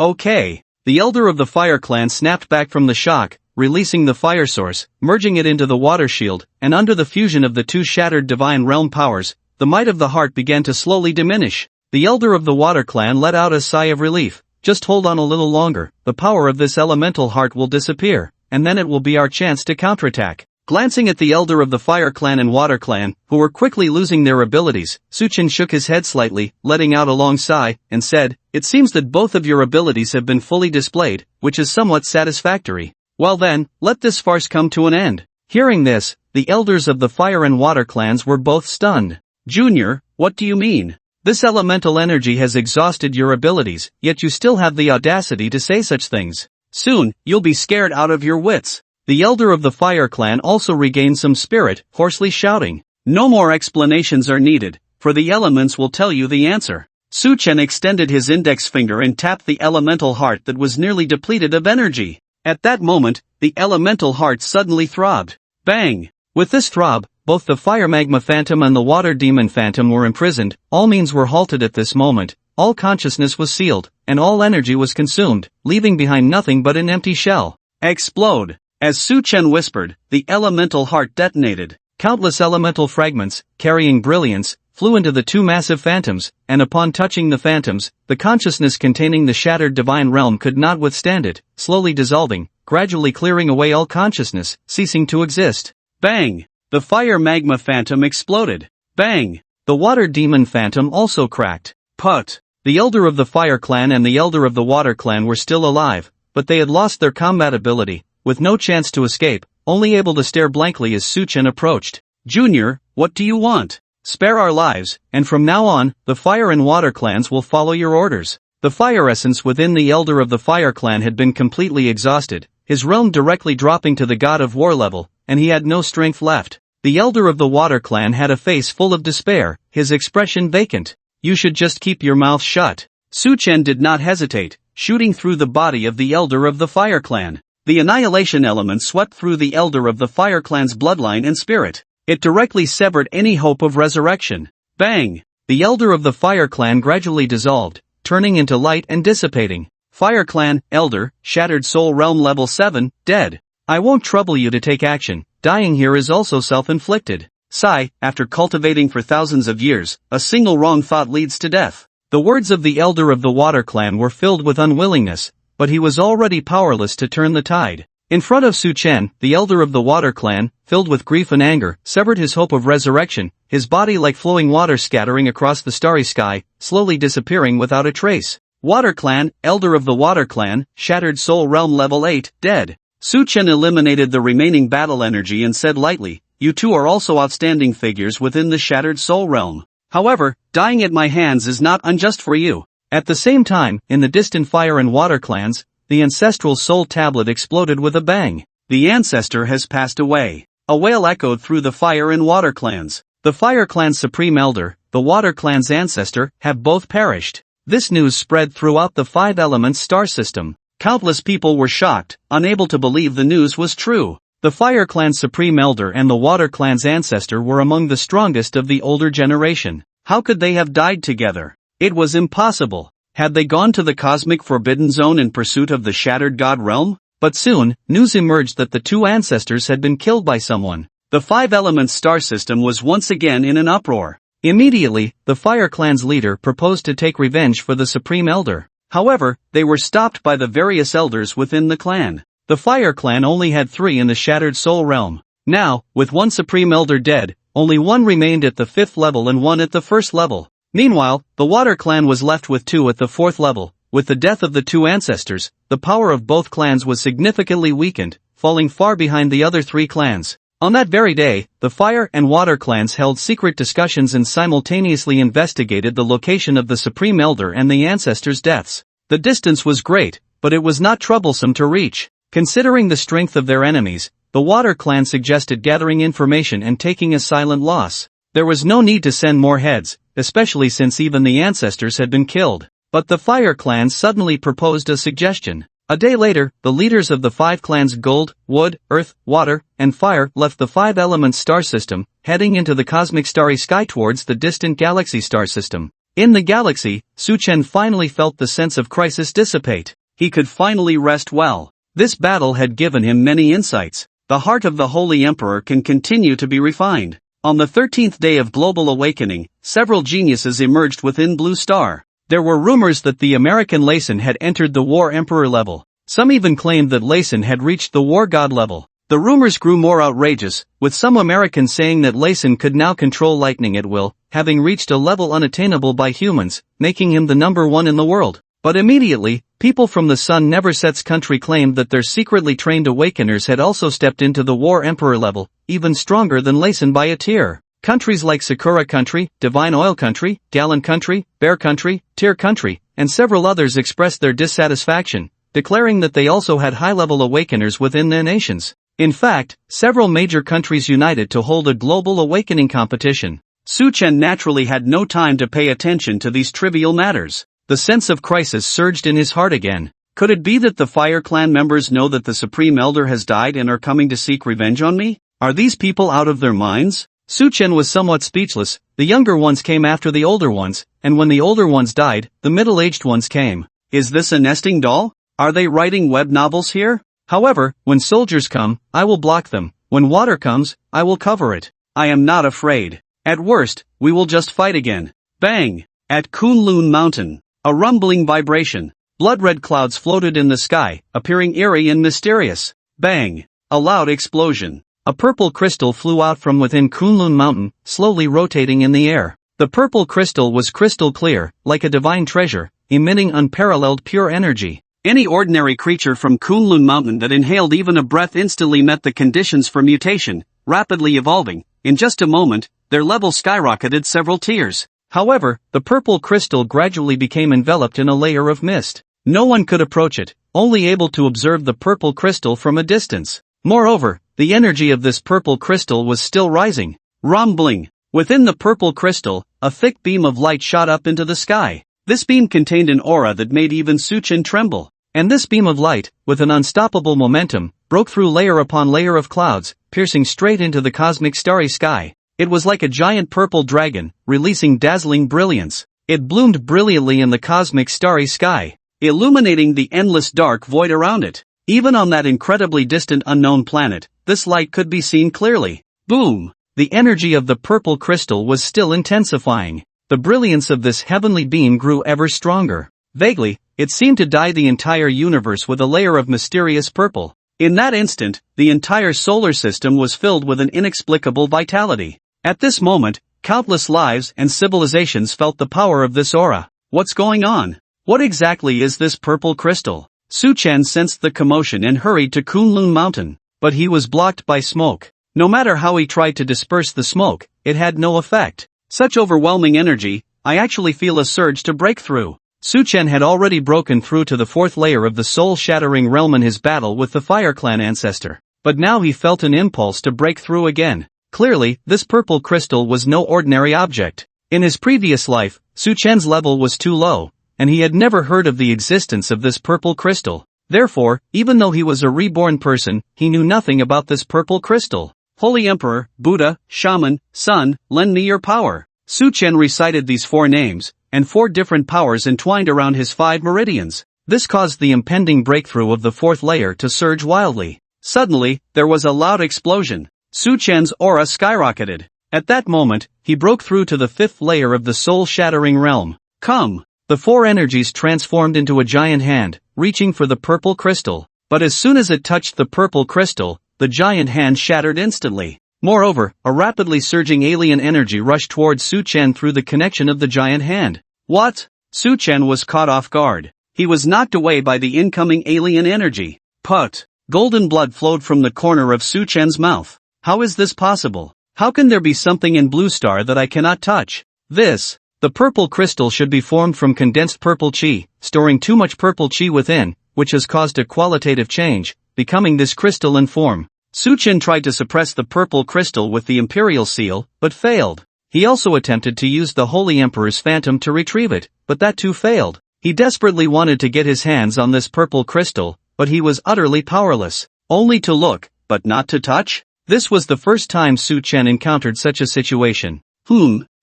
Okay. The elder of the Fire Clan snapped back from the shock, releasing the fire source, merging it into the water shield, and under the fusion of the two shattered divine realm powers, the might of the heart began to slowly diminish. The elder of the Water Clan let out a sigh of relief. Just hold on a little longer, the power of this elemental heart will disappear, and then it will be our chance to counterattack. Glancing at the elder of the Fire Clan and Water Clan, who were quickly losing their abilities, Su Chen shook his head slightly, letting out a long sigh, and said, "It seems that both of your abilities have been fully displayed, which is somewhat satisfactory. Well then, let this farce come to an end." Hearing this, the elders of the Fire and Water Clans were both stunned. "Junior, what do you mean? This elemental energy has exhausted your abilities, yet you still have the audacity to say such things. Soon, you'll be scared out of your wits." The elder of the Fire Clan also regained some spirit, hoarsely shouting, "No more explanations are needed, for the elements will tell you the answer." Su Chen extended his index finger and tapped the elemental heart that was nearly depleted of energy. At that moment, the elemental heart suddenly throbbed. Bang! With this throb, both the fire magma phantom and the water demon phantom were imprisoned. All means were halted at this moment, all consciousness was sealed, and all energy was consumed, leaving behind nothing but an empty shell. Explode! As Su Chen whispered, the elemental heart detonated. Countless elemental fragments, carrying brilliance, flew into the two massive phantoms, and upon touching the phantoms, the consciousness containing the shattered divine realm could not withstand it, slowly dissolving, gradually clearing away all consciousness, ceasing to exist. Bang! The fire magma phantom exploded. Bang! The water demon phantom also cracked. Put. The Elder of the Fire Clan and the Elder of the Water Clan were still alive, but they had lost their combat ability, with no chance to escape, only able to stare blankly as Suchen approached. Junior, what do you want? Spare our lives, and from now on, the Fire and Water Clans will follow your orders. The fire essence within the Elder of the Fire Clan had been completely exhausted, his realm directly dropping to the God of War level, and he had no strength left. The Elder of the Water Clan had a face full of despair, his expression vacant. You should just keep your mouth shut. Suchen did not hesitate, shooting through the body of the Elder of the Fire Clan. The annihilation element swept through the Elder of the Fire Clan's bloodline and spirit. It directly severed any hope of resurrection. Bang! The Elder of the Fire Clan gradually dissolved, turning into light and dissipating. Fire Clan, Elder, Shattered Soul Realm Level 7, dead. I won't trouble you to take action, dying here is also self-inflicted. Sigh, after cultivating for thousands of years, a single wrong thought leads to death. The words of the Elder of the Water Clan were filled with unwillingness, but he was already powerless to turn the tide. In front of Suchen, the Elder of the Water Clan, filled with grief and anger, severed his hope of resurrection, his body like flowing water scattering across the starry sky, slowly disappearing without a trace. Water Clan, Elder of the Water Clan, Shattered Soul Realm Level 8, dead. Suchen eliminated the remaining battle energy and said lightly, you two are also outstanding figures within the Shattered Soul Realm. However, dying at my hands is not unjust for you. At the same time, in the distant Fire and Water Clans, the ancestral soul tablet exploded with a bang. The ancestor has passed away. A wail echoed through the Fire and Water Clans. The Fire Clan's Supreme Elder, the Water Clan's ancestor, have both perished. This news spread throughout the Five Elements star system. Countless people were shocked, unable to believe the news was true. The Fire Clan's Supreme Elder and the Water Clan's ancestor were among the strongest of the older generation. How could they have died together? It was impossible. Had they gone to the cosmic Forbidden Zone in pursuit of the Shattered God Realm? But soon, news emerged that the two ancestors had been killed by someone. The Five Elements star system was once again in an uproar. Immediately, the Fire Clan's leader proposed to take revenge for the Supreme Elder. However, they were stopped by the various elders within the clan. The Fire Clan only had 3 in the Shattered Soul Realm. Now, with one Supreme Elder dead, only one remained at the 5th level and one at the 1st level. Meanwhile, the Water Clan was left with 2 at the 4th level. With the death of the 2 ancestors, the power of both clans was significantly weakened, falling far behind the other 3 clans. On that very day, the Fire and Water Clans held secret discussions and simultaneously investigated the location of the Supreme Elder and the ancestors' deaths. The distance was great, but it was not troublesome to reach. Considering the strength of their enemies, the Water Clan suggested gathering information and taking a silent loss. There was no need to send more heads, especially since even the ancestors had been killed. But the Fire Clan suddenly proposed a suggestion. A day later, the leaders of the 5 clans Gold, Wood, Earth, Water, and Fire left the 5 Elements star system, heading into the cosmic starry sky towards the distant galaxy star system. In the galaxy, Suchen finally felt the sense of crisis dissipate. He could finally rest well. This battle had given him many insights. The heart of the Holy Emperor can continue to be refined. On the 13th day of global awakening, several geniuses emerged within Blue Star. There were rumors that the American Layson had entered the War Emperor level. Some even claimed that Layson had reached the War God level. The rumors grew more outrageous, with some Americans saying that Layson could now control lightning at will, having reached a level unattainable by humans, making him the number 1 in the world. But immediately, people from the Sun Never Sets country claimed that their secretly trained awakeners had also stepped into the War Emperor level, even stronger than Layson by a tier. Countries like Sakura Country, Divine Oil Country, Gallon Country, Bear Country, Tear Country, and several others expressed their dissatisfaction, declaring that they also had high-level awakeners within their nations. In fact, several major countries united to hold a global awakening competition. Suchen naturally had no time to pay attention to these trivial matters. The sense of crisis surged in his heart again. Could it be that the Fire Clan members know that the Supreme Elder has died and are coming to seek revenge on me? Are these people out of their minds? Suchen was somewhat speechless. The younger ones came after the older ones, and when the older ones died, the middle-aged ones came. Is this a nesting doll? Are they writing web novels here? However, when soldiers come, I will block them. When water comes, I will cover it. I am not afraid. At worst, we will just fight again. Bang! At Kunlun Mountain. A rumbling vibration. Blood-red clouds floated in the sky, appearing eerie and mysterious. Bang! A loud explosion. A purple crystal flew out from within Kunlun Mountain, slowly rotating in the air. The purple crystal was crystal clear, like a divine treasure, emitting unparalleled pure energy. Any ordinary creature from Kunlun Mountain that inhaled even a breath instantly met the conditions for mutation, rapidly evolving. In just a moment, their level skyrocketed several tiers. However, the purple crystal gradually became enveloped in a layer of mist. No one could approach it, only able to observe the purple crystal from a distance. Moreover, the energy of this purple crystal was still rising. Rumbling. Within the purple crystal, a thick beam of light shot up into the sky. This beam contained an aura that made even Suchen tremble. And this beam of light, with an unstoppable momentum, broke through layer upon layer of clouds, piercing straight into the cosmic starry sky. It was like a giant purple dragon, releasing dazzling brilliance. It bloomed brilliantly in the cosmic starry sky, illuminating the endless dark void around it. Even on that incredibly distant unknown planet, this light could be seen clearly. Boom! The energy of the purple crystal was still intensifying. The brilliance of this heavenly beam grew ever stronger. Vaguely, it seemed to dye the entire universe with a layer of mysterious purple. In that instant, the entire solar system was filled with an inexplicable vitality. At this moment, countless lives and civilizations felt the power of this aura. What's going on? What exactly is this purple crystal? Suchen sensed the commotion and hurried to Kunlun Mountain, but he was blocked by smoke. No matter how he tried to disperse the smoke, it had no effect. Such overwhelming energy, I actually feel a surge to break through. Suchen had already broken through to the fourth layer of the soul-shattering realm in his battle with the Fire Clan ancestor. But now he felt an impulse to break through again. Clearly, this purple crystal was no ordinary object. In his previous life, Suchen's level was too low, and he had never heard of the existence of this purple crystal. Therefore, even though he was a reborn person, he knew nothing about this purple crystal. Holy Emperor, Buddha, Shaman, Sun, lend me your power. Suchen recited these 4 names, and 4 different powers entwined around his 5 meridians. This caused the impending breakthrough of the 4th layer to surge wildly. Suddenly, there was a loud explosion. Suchen's aura skyrocketed. At that moment, he broke through to the 5th layer of the soul-shattering realm. Come! The 4 energies transformed into a giant hand, reaching for the purple crystal. But as soon as it touched the purple crystal, the giant hand shattered instantly. Moreover, a rapidly surging alien energy rushed towards Suchen through the connection of the giant hand. What? Suchen was caught off guard. He was knocked away by the incoming alien energy. Put! Golden blood flowed from the corner of Suchen's mouth. How is this possible? How can there be something in Blue Star that I cannot touch? The purple crystal should be formed from condensed purple chi, storing too much purple chi within, which has caused a qualitative change, becoming this crystalline form. Suchen tried to suppress the purple crystal with the imperial seal, but failed. He also attempted to use the Holy Emperor's phantom to retrieve it, but that too failed. He desperately wanted to get his hands on this purple crystal, but he was utterly powerless. Only to look, but not to touch? This was the first time Suchen encountered such a situation.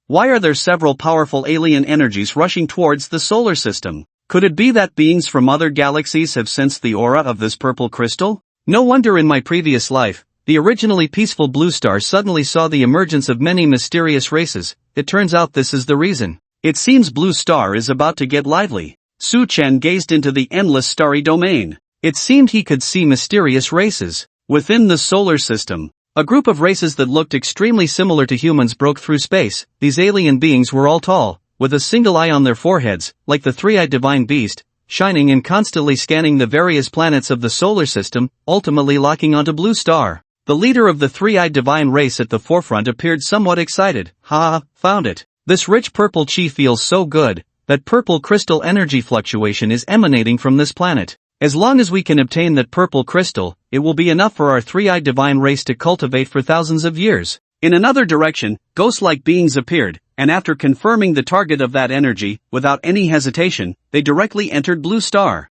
Why are there several powerful alien energies rushing towards the solar system? Could it be that beings from other galaxies have sensed the aura of this purple crystal? No wonder in my previous life, the originally peaceful Blue Star suddenly saw the emergence of many mysterious races. It turns out this is the reason. It seems Blue Star is about to get lively. Suchen gazed into the endless starry domain. It seemed he could see mysterious races. Within the solar system, a group of races that looked extremely similar to humans broke through space. These alien beings were all tall, with a single eye on their foreheads, like the three-eyed divine beast, shining and constantly scanning the various planets of the solar system, ultimately locking onto Blue Star. The leader of the three-eyed divine race at the forefront appeared somewhat excited. Found it. This rich purple chi feels so good. That purple crystal energy fluctuation is emanating from this planet. As long as we can obtain that purple crystal, it will be enough for our three-eyed divine race to cultivate for thousands of years. In another direction, ghost-like beings appeared, and after confirming the target of that energy, without any hesitation, they directly entered Blue Star.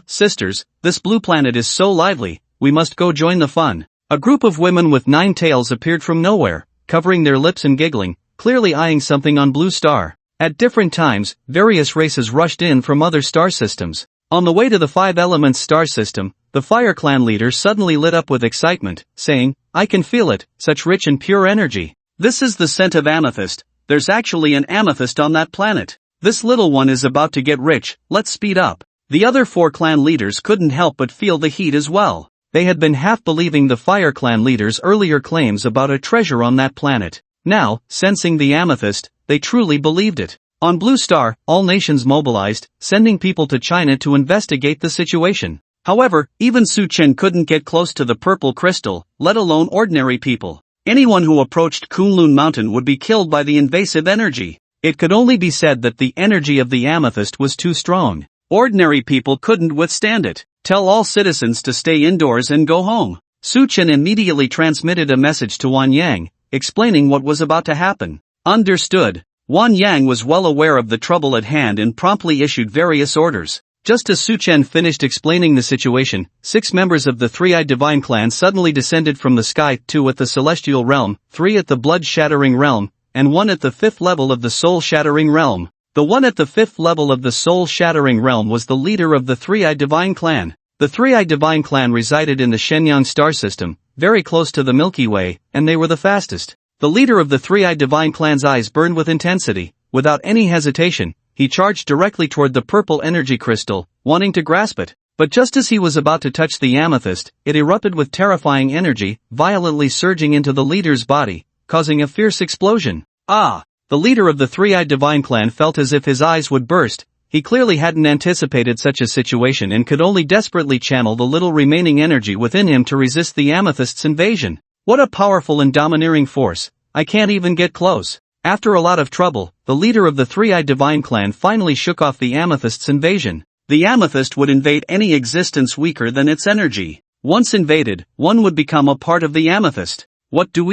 Sisters, this blue planet is so lively, we must go join the fun. A group of women with 9 tails appeared from nowhere, covering their lips and giggling, clearly eyeing something on Blue Star. At different times, various races rushed in from other star systems. On the way to the 5 Elements star system, the Fire Clan leader suddenly lit up with excitement, saying, "I can feel it, such rich and pure energy. This is the scent of amethyst. There's actually an amethyst on that planet. This little one is about to get rich, let's speed up." The other 4 clan leaders couldn't help but feel the heat as well. They had been half believing the Fire Clan leader's earlier claims about a treasure on that planet. Now, sensing the amethyst, they truly believed it. On Blue Star, all nations mobilized, sending people to China to investigate the situation. However, even Su Chen couldn't get close to the purple crystal, let alone ordinary people. Anyone who approached Kunlun Mountain would be killed by the invasive energy. It could only be said that the energy of the amethyst was too strong. Ordinary people couldn't withstand it. Tell all citizens to stay indoors and go home. Su Chen immediately transmitted a message to Wan Yang, explaining what was about to happen. Understood. Wan Yang was well aware of the trouble at hand and promptly issued various orders. Just as Su Chen finished explaining the situation, 6 members of the Three-Eyed Divine Clan suddenly descended from the sky, 2 at the Celestial Realm, 3 at the Blood-Shattering Realm, and 1 at the 5th level of the Soul-Shattering Realm. The one at the 5th level of the Soul-Shattering Realm was the leader of the Three-Eyed Divine Clan. The Three-Eyed Divine Clan resided in the Shenyang star system, very close to the Milky Way, and they were the fastest. The leader of the Three-Eyed Divine Clan's eyes burned with intensity. Without any hesitation, he charged directly toward the purple energy crystal, wanting to grasp it. But just as he was about to touch the amethyst, it erupted with terrifying energy, violently surging into the leader's body, causing a fierce explosion. Ah! The leader of the Three-Eyed Divine Clan felt as if his eyes would burst. He clearly hadn't anticipated such a situation and could only desperately channel the little remaining energy within him to resist the amethyst's invasion. What a powerful and domineering force. I can't even get close. After a lot of trouble, the leader of the Three-Eyed Divine Clan finally shook off the amethyst's invasion. The amethyst would invade any existence weaker than its energy. Once invaded, one would become a part of the amethyst. What do?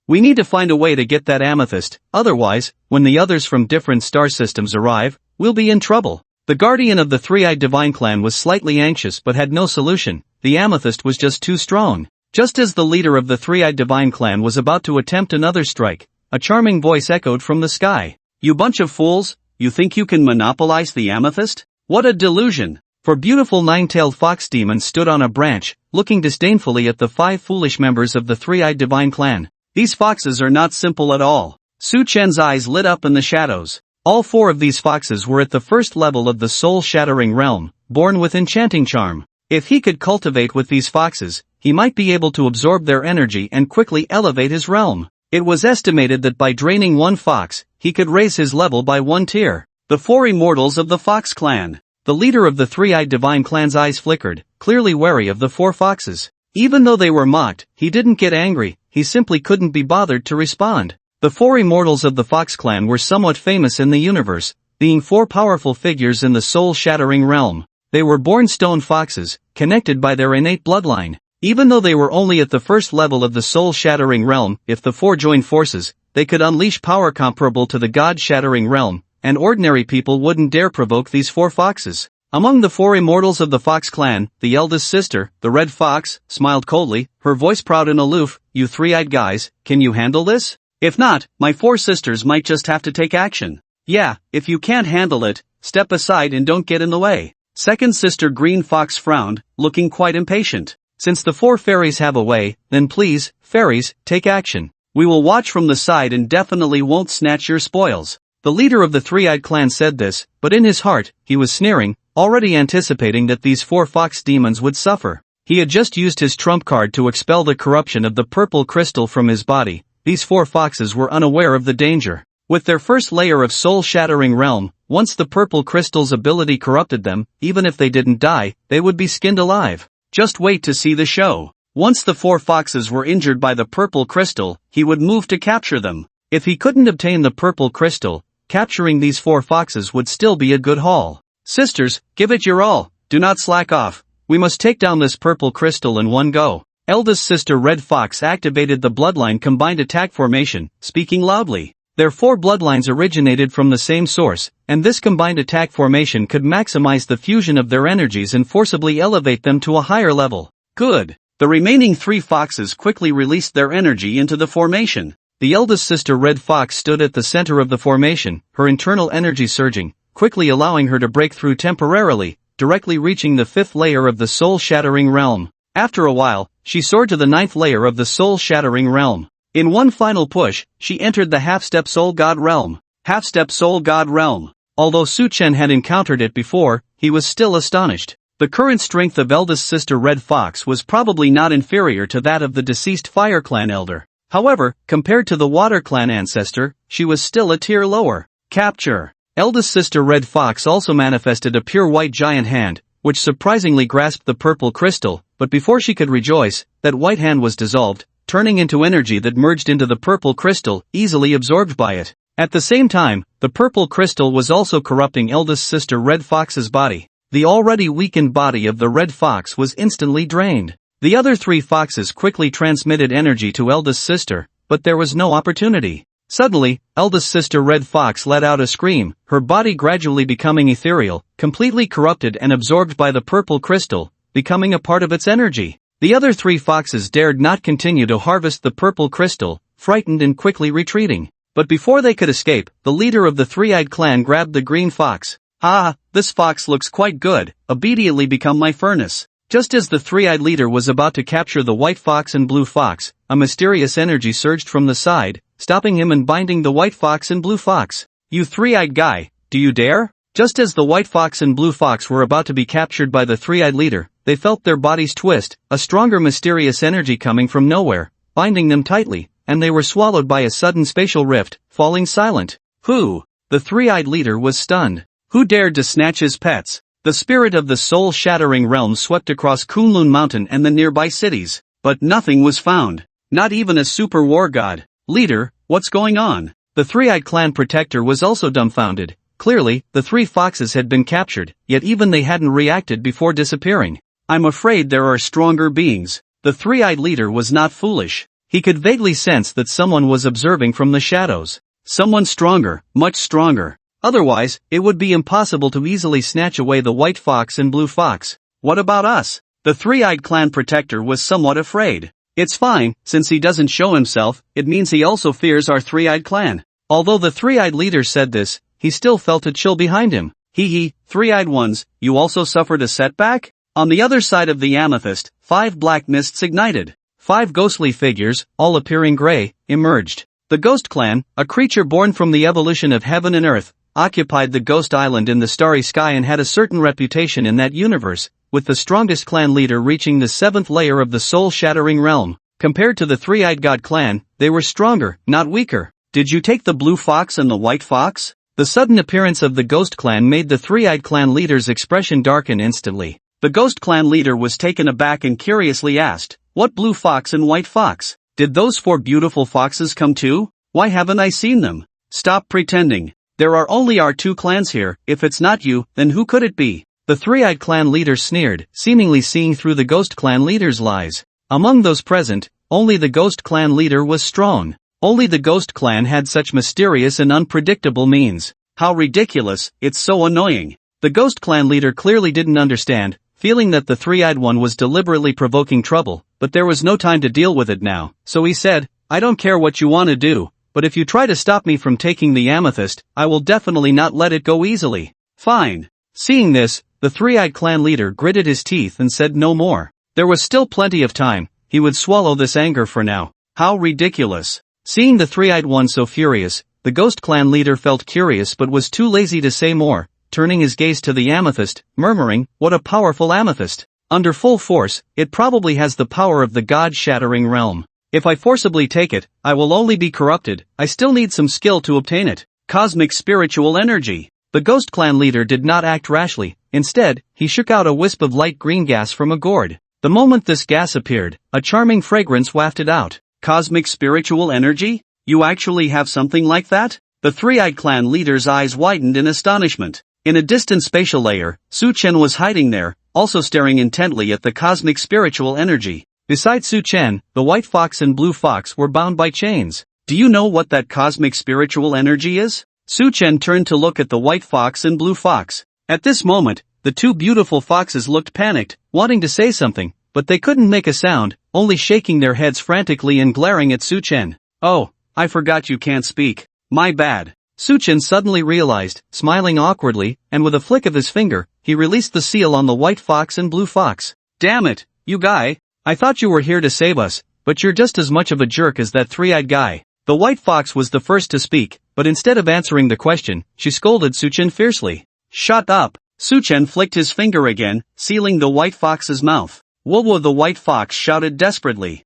We need to find a way to get that amethyst, otherwise, when the others from different star systems arrive, we'll be in trouble. The guardian of the Three-Eyed Divine Clan was slightly anxious but had no solution. The amethyst was just too strong. Just as the leader of the Three-Eyed Divine Clan was about to attempt another strike, a charming voice echoed from the sky. You bunch of fools, you think you can monopolize the amethyst? What a delusion! For beautiful nine-tailed fox demon stood on a branch, looking disdainfully at the 5 foolish members of the Three-Eyed Divine Clan. These foxes are not simple at all. Su Chen's eyes lit up in the shadows. All 4 of these foxes were at the 1st level of the Soul-Shattering Realm, born with enchanting charm. If he could cultivate with these foxes, he might be able to absorb their energy and quickly elevate his realm. It was estimated that by draining 1 fox, he could raise his level by 1 tier. The 4 immortals of the Fox Clan. The leader of the Three-Eyed Divine Clan's eyes flickered, clearly wary of the 4 foxes. Even though they were mocked, he didn't get angry, he simply couldn't be bothered to respond. The 4 immortals of the Fox Clan were somewhat famous in the universe, being 4 powerful figures in the Soul-Shattering Realm. They were born stone foxes, connected by their innate bloodline. Even though they were only at the 1st level of the Soul-Shattering Realm, if the 4 joined forces, they could unleash power comparable to the God-Shattering Realm, and ordinary people wouldn't dare provoke these 4 foxes. Among the 4 immortals of the Fox Clan, the eldest sister, the Red Fox, smiled coldly, her voice proud and aloof. You three-eyed guys, can you handle this? If not, my 4 sisters might just have to take action. Yeah, if you can't handle it, step aside and don't get in the way. Second sister Green Fox frowned, looking quite impatient. Since the 4 fairies have a way, then please, fairies, take action. We will watch from the side and definitely won't snatch your spoils. The leader of the Three-Eyed Clan said this, but in his heart, he was sneering, already anticipating that these 4 fox demons would suffer. He had just used his trump card to expel the corruption of the purple crystal from his body. These 4 foxes were unaware of the danger. With their first layer of soul-shattering realm, once the purple crystal's ability corrupted them, even if they didn't die, they would be skinned alive. Just wait to see the show. Once the 4 foxes were injured by the purple crystal, he would move to capture them. If he couldn't obtain the purple crystal, capturing these 4 foxes would still be a good haul. Sisters, give it your all, do not slack off. We must take down this purple crystal in one go. Eldest sister Red Fox activated the bloodline combined attack formation, speaking loudly. Their 4 bloodlines originated from the same source, and this combined attack formation could maximize the fusion of their energies and forcibly elevate them to a higher level. Good. The remaining 3 foxes quickly released their energy into the formation. The eldest sister Red Fox stood at the center of the formation, her internal energy surging, quickly allowing her to break through temporarily, directly reaching the 5th layer of the soul-shattering realm. After a while, she soared to the 9th layer of the soul-shattering realm. In one final push, she entered the half-step soul god realm. Half-step soul god realm. Although Su Chen had encountered it before, he was still astonished. The current strength of eldest sister Red Fox was probably not inferior to that of the deceased Fire Clan elder. However, compared to the Water Clan ancestor, she was still a tier lower. Capture. Eldest sister Red Fox also manifested a pure white giant hand, which surprisingly grasped the purple crystal, but before she could rejoice, that white hand was dissolved, turning into energy that merged into the purple crystal, easily absorbed by it. At the same time, the purple crystal was also corrupting eldest sister Red Fox's body. The already weakened body of the Red Fox was instantly drained. The other 3 foxes quickly transmitted energy to eldest sister, but there was no opportunity. Suddenly, eldest sister Red Fox let out a scream, her body gradually becoming ethereal, completely corrupted and absorbed by the purple crystal, becoming a part of its energy. The other 3 foxes dared not continue to harvest the purple crystal, frightened and quickly retreating. But before they could escape, the leader of the three-eyed clan grabbed the green fox. "Ah, this fox looks quite good, immediately become my furnace." Just as the three-eyed leader was about to capture the white fox and blue fox, a mysterious energy surged from the side, stopping him and binding the white fox and blue fox. "You three-eyed guy, do you dare?" Just as the white fox and blue fox were about to be captured by the three-eyed leader, they felt their bodies twist, a stronger mysterious energy coming from nowhere, binding them tightly, and they were swallowed by a sudden spatial rift, falling silent. Who? The three-eyed leader was stunned. Who dared to snatch his pets? The spirit of the soul-shattering realm swept across Kunlun Mountain and the nearby cities, but nothing was found. Not even a super war god. "Leader, what's going on?" The three-eyed clan protector was also dumbfounded. Clearly, the 3 foxes had been captured, yet even they hadn't reacted before disappearing. "I'm afraid there are stronger beings." The three-eyed leader was not foolish. He could vaguely sense that someone was observing from the shadows. Someone stronger, much stronger. Otherwise, it would be impossible to easily snatch away the white fox and blue fox. "What about us?" The three-eyed clan protector was somewhat afraid. "It's fine, since he doesn't show himself, it means he also fears our three-eyed clan." Although the three-eyed leader said this, he still felt a chill behind him. "Hee, three-eyed ones, you also suffered a setback?" On the other side of the amethyst, 5 black mists ignited. 5 ghostly figures, all appearing gray, emerged. The Ghost Clan, a creature born from the evolution of heaven and earth, occupied the Ghost Island in the starry sky and had a certain reputation in that universe, with the strongest clan leader reaching the 7th layer of the soul-shattering realm. Compared to the three-eyed god clan, they were stronger, not weaker. "Did you take the blue fox and the white fox?" The sudden appearance of the Ghost Clan made the three-eyed clan leader's expression darken instantly. The Ghost Clan leader was taken aback and curiously asked, "What blue fox and white fox? Did those 4 beautiful foxes come too? Why haven't I seen them?" "Stop pretending. There are only our 2 clans here, if it's not you, then who could it be?" The three-eyed clan leader sneered, seemingly seeing through the Ghost Clan leader's lies. Among those present, only the Ghost Clan leader was strong. Only the Ghost Clan had such mysterious and unpredictable means. How ridiculous, it's so annoying. The Ghost Clan leader clearly didn't understand, feeling that the three-eyed one was deliberately provoking trouble, but there was no time to deal with it now, so he said, "I don't care what you want to do, but if you try to stop me from taking the amethyst, I will definitely not let it go easily." "Fine." Seeing this, the three-eyed clan leader gritted his teeth and said no more. There was still plenty of time, he would swallow this anger for now. How ridiculous. Seeing the three-eyed one so furious, the Ghost Clan leader felt curious but was too lazy to say more, turning his gaze to the amethyst, murmuring, "What a powerful amethyst. Under full force, it probably has the power of the god-shattering realm. If I forcibly take it, I will only be corrupted. I still need some skill to obtain it." Cosmic spiritual energy. The Ghost Clan leader did not act rashly. Instead, he shook out a wisp of light green gas from a gourd. The moment this gas appeared, a charming fragrance wafted out. Cosmic spiritual energy? You actually have something like that? The three-eyed clan leader's eyes widened in astonishment. In a distant spatial layer, Su Chen was hiding there, also staring intently at the cosmic spiritual energy. Beside Su Chen, the white fox and blue fox were bound by chains. "Do you know what that cosmic spiritual energy is?" Su Chen turned to look at the white fox and blue fox. At this moment, the 2 beautiful foxes looked panicked, wanting to say something, but they couldn't make a sound, only shaking their heads frantically and glaring at Su Chen. "Oh, I forgot you can't speak. My bad." Su Chen suddenly realized, smiling awkwardly, and with a flick of his finger, he released the seal on the white fox and blue fox. "Damn it, you guy. I thought you were here to save us, but you're just as much of a jerk as that three-eyed guy." The white fox was the first to speak, but instead of answering the question, she scolded Su Chen fiercely. "Shut up." Su Chen flicked his finger again, sealing the white fox's mouth. "Whoa, the white fox shouted desperately.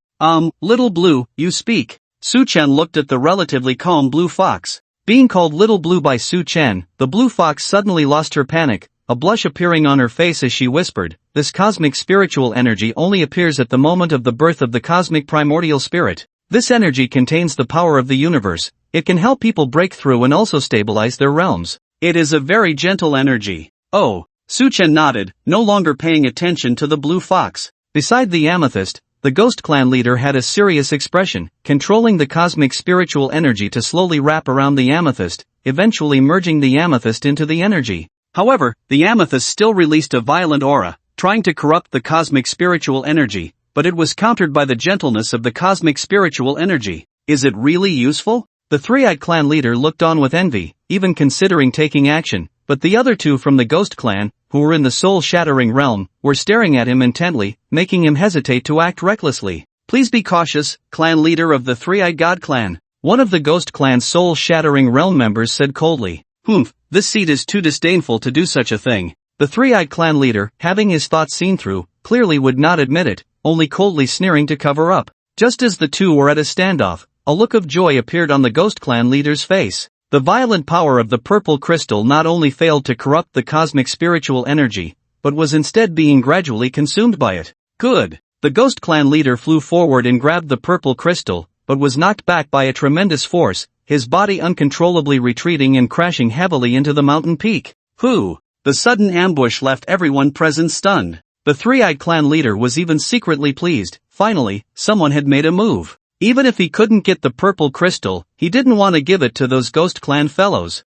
Little blue, you speak." Su Chen looked at the relatively calm blue fox. Being called Little Blue by Su Chen, the blue fox suddenly lost her panic, a blush appearing on her face as she whispered, "This cosmic spiritual energy only appears at the moment of the birth of the cosmic primordial spirit. This energy contains the power of the universe. It can help people break through and also stabilize their realms. It is a very gentle energy." Oh, Su Chen nodded, no longer paying attention to the blue fox. Beside the amethyst, the ghost clan leader had a serious expression, controlling the cosmic spiritual energy to slowly wrap around the amethyst, eventually merging the amethyst into the energy. However, the amethyst still released a violent aura, trying to corrupt the cosmic spiritual energy, but it was countered by the gentleness of the cosmic spiritual energy. Is it really useful? The three-eyed clan leader looked on with envy, even considering taking action, but the other two from the ghost clan, who were in the soul-shattering realm, were staring at him intently, making him hesitate to act recklessly. "Please be cautious, clan leader of the three-eyed god clan," one of the ghost clan's soul-shattering realm members said coldly. "Humph, this seed is too disdainful to do such a thing." The three-eyed clan leader, having his thoughts seen through, clearly would not admit it, only coldly sneering to cover up. Just as the two were at a standoff, a look of joy appeared on the ghost clan leader's face. The violent power of the purple crystal not only failed to corrupt the cosmic spiritual energy, but was instead being gradually consumed by it. Good. The ghost clan leader flew forward and grabbed the purple crystal, but was knocked back by a tremendous force, his body uncontrollably retreating and crashing heavily into the mountain peak. Whew! The sudden ambush left everyone present stunned. The three-eyed clan leader was even secretly pleased. Finally, someone had made a move. Even if he couldn't get the purple crystal, he didn't want to give it to those ghost clan fellows.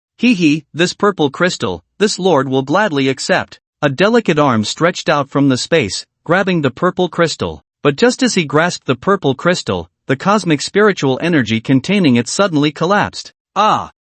This purple crystal, this lord will gladly accept. A delicate arm stretched out from the space, grabbing the purple crystal. But just as he grasped the purple crystal, the cosmic spiritual energy containing it suddenly collapsed.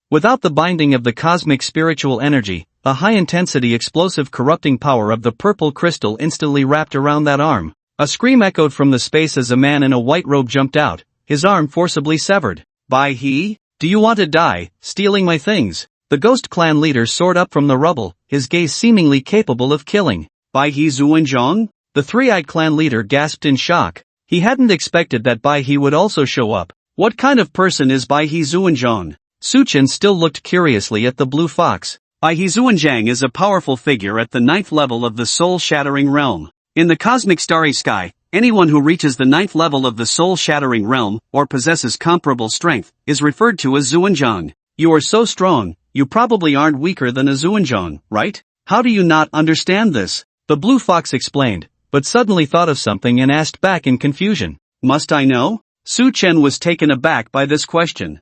Without the binding of the cosmic spiritual energy, the high-intensity explosive corrupting power of the purple crystal instantly wrapped around that arm. A scream echoed from the space as a man in a white robe jumped out, his arm forcibly severed. Do you want to die, stealing my things? The ghost clan leader soared up from the rubble, his gaze seemingly capable of killing. Bai He Zuanzhong? The three-eyed clan leader gasped in shock. He hadn't expected that Bai He would also show up. What kind of person is Bai He Zuanzhong? Su Chen still looked curiously at the blue fox. Bai He Zuanzhang is a powerful figure at the 9th level of the soul-shattering realm. In the cosmic starry sky, anyone who reaches the 9th level of the soul-shattering realm, or possesses comparable strength, is referred to as Zuanzhang. You are so strong, you probably aren't weaker than a Zuanzhang, right? How do you not understand this? The blue fox explained, but suddenly thought of something and asked back in confusion. Must I know? Su Chen was taken aback by this question.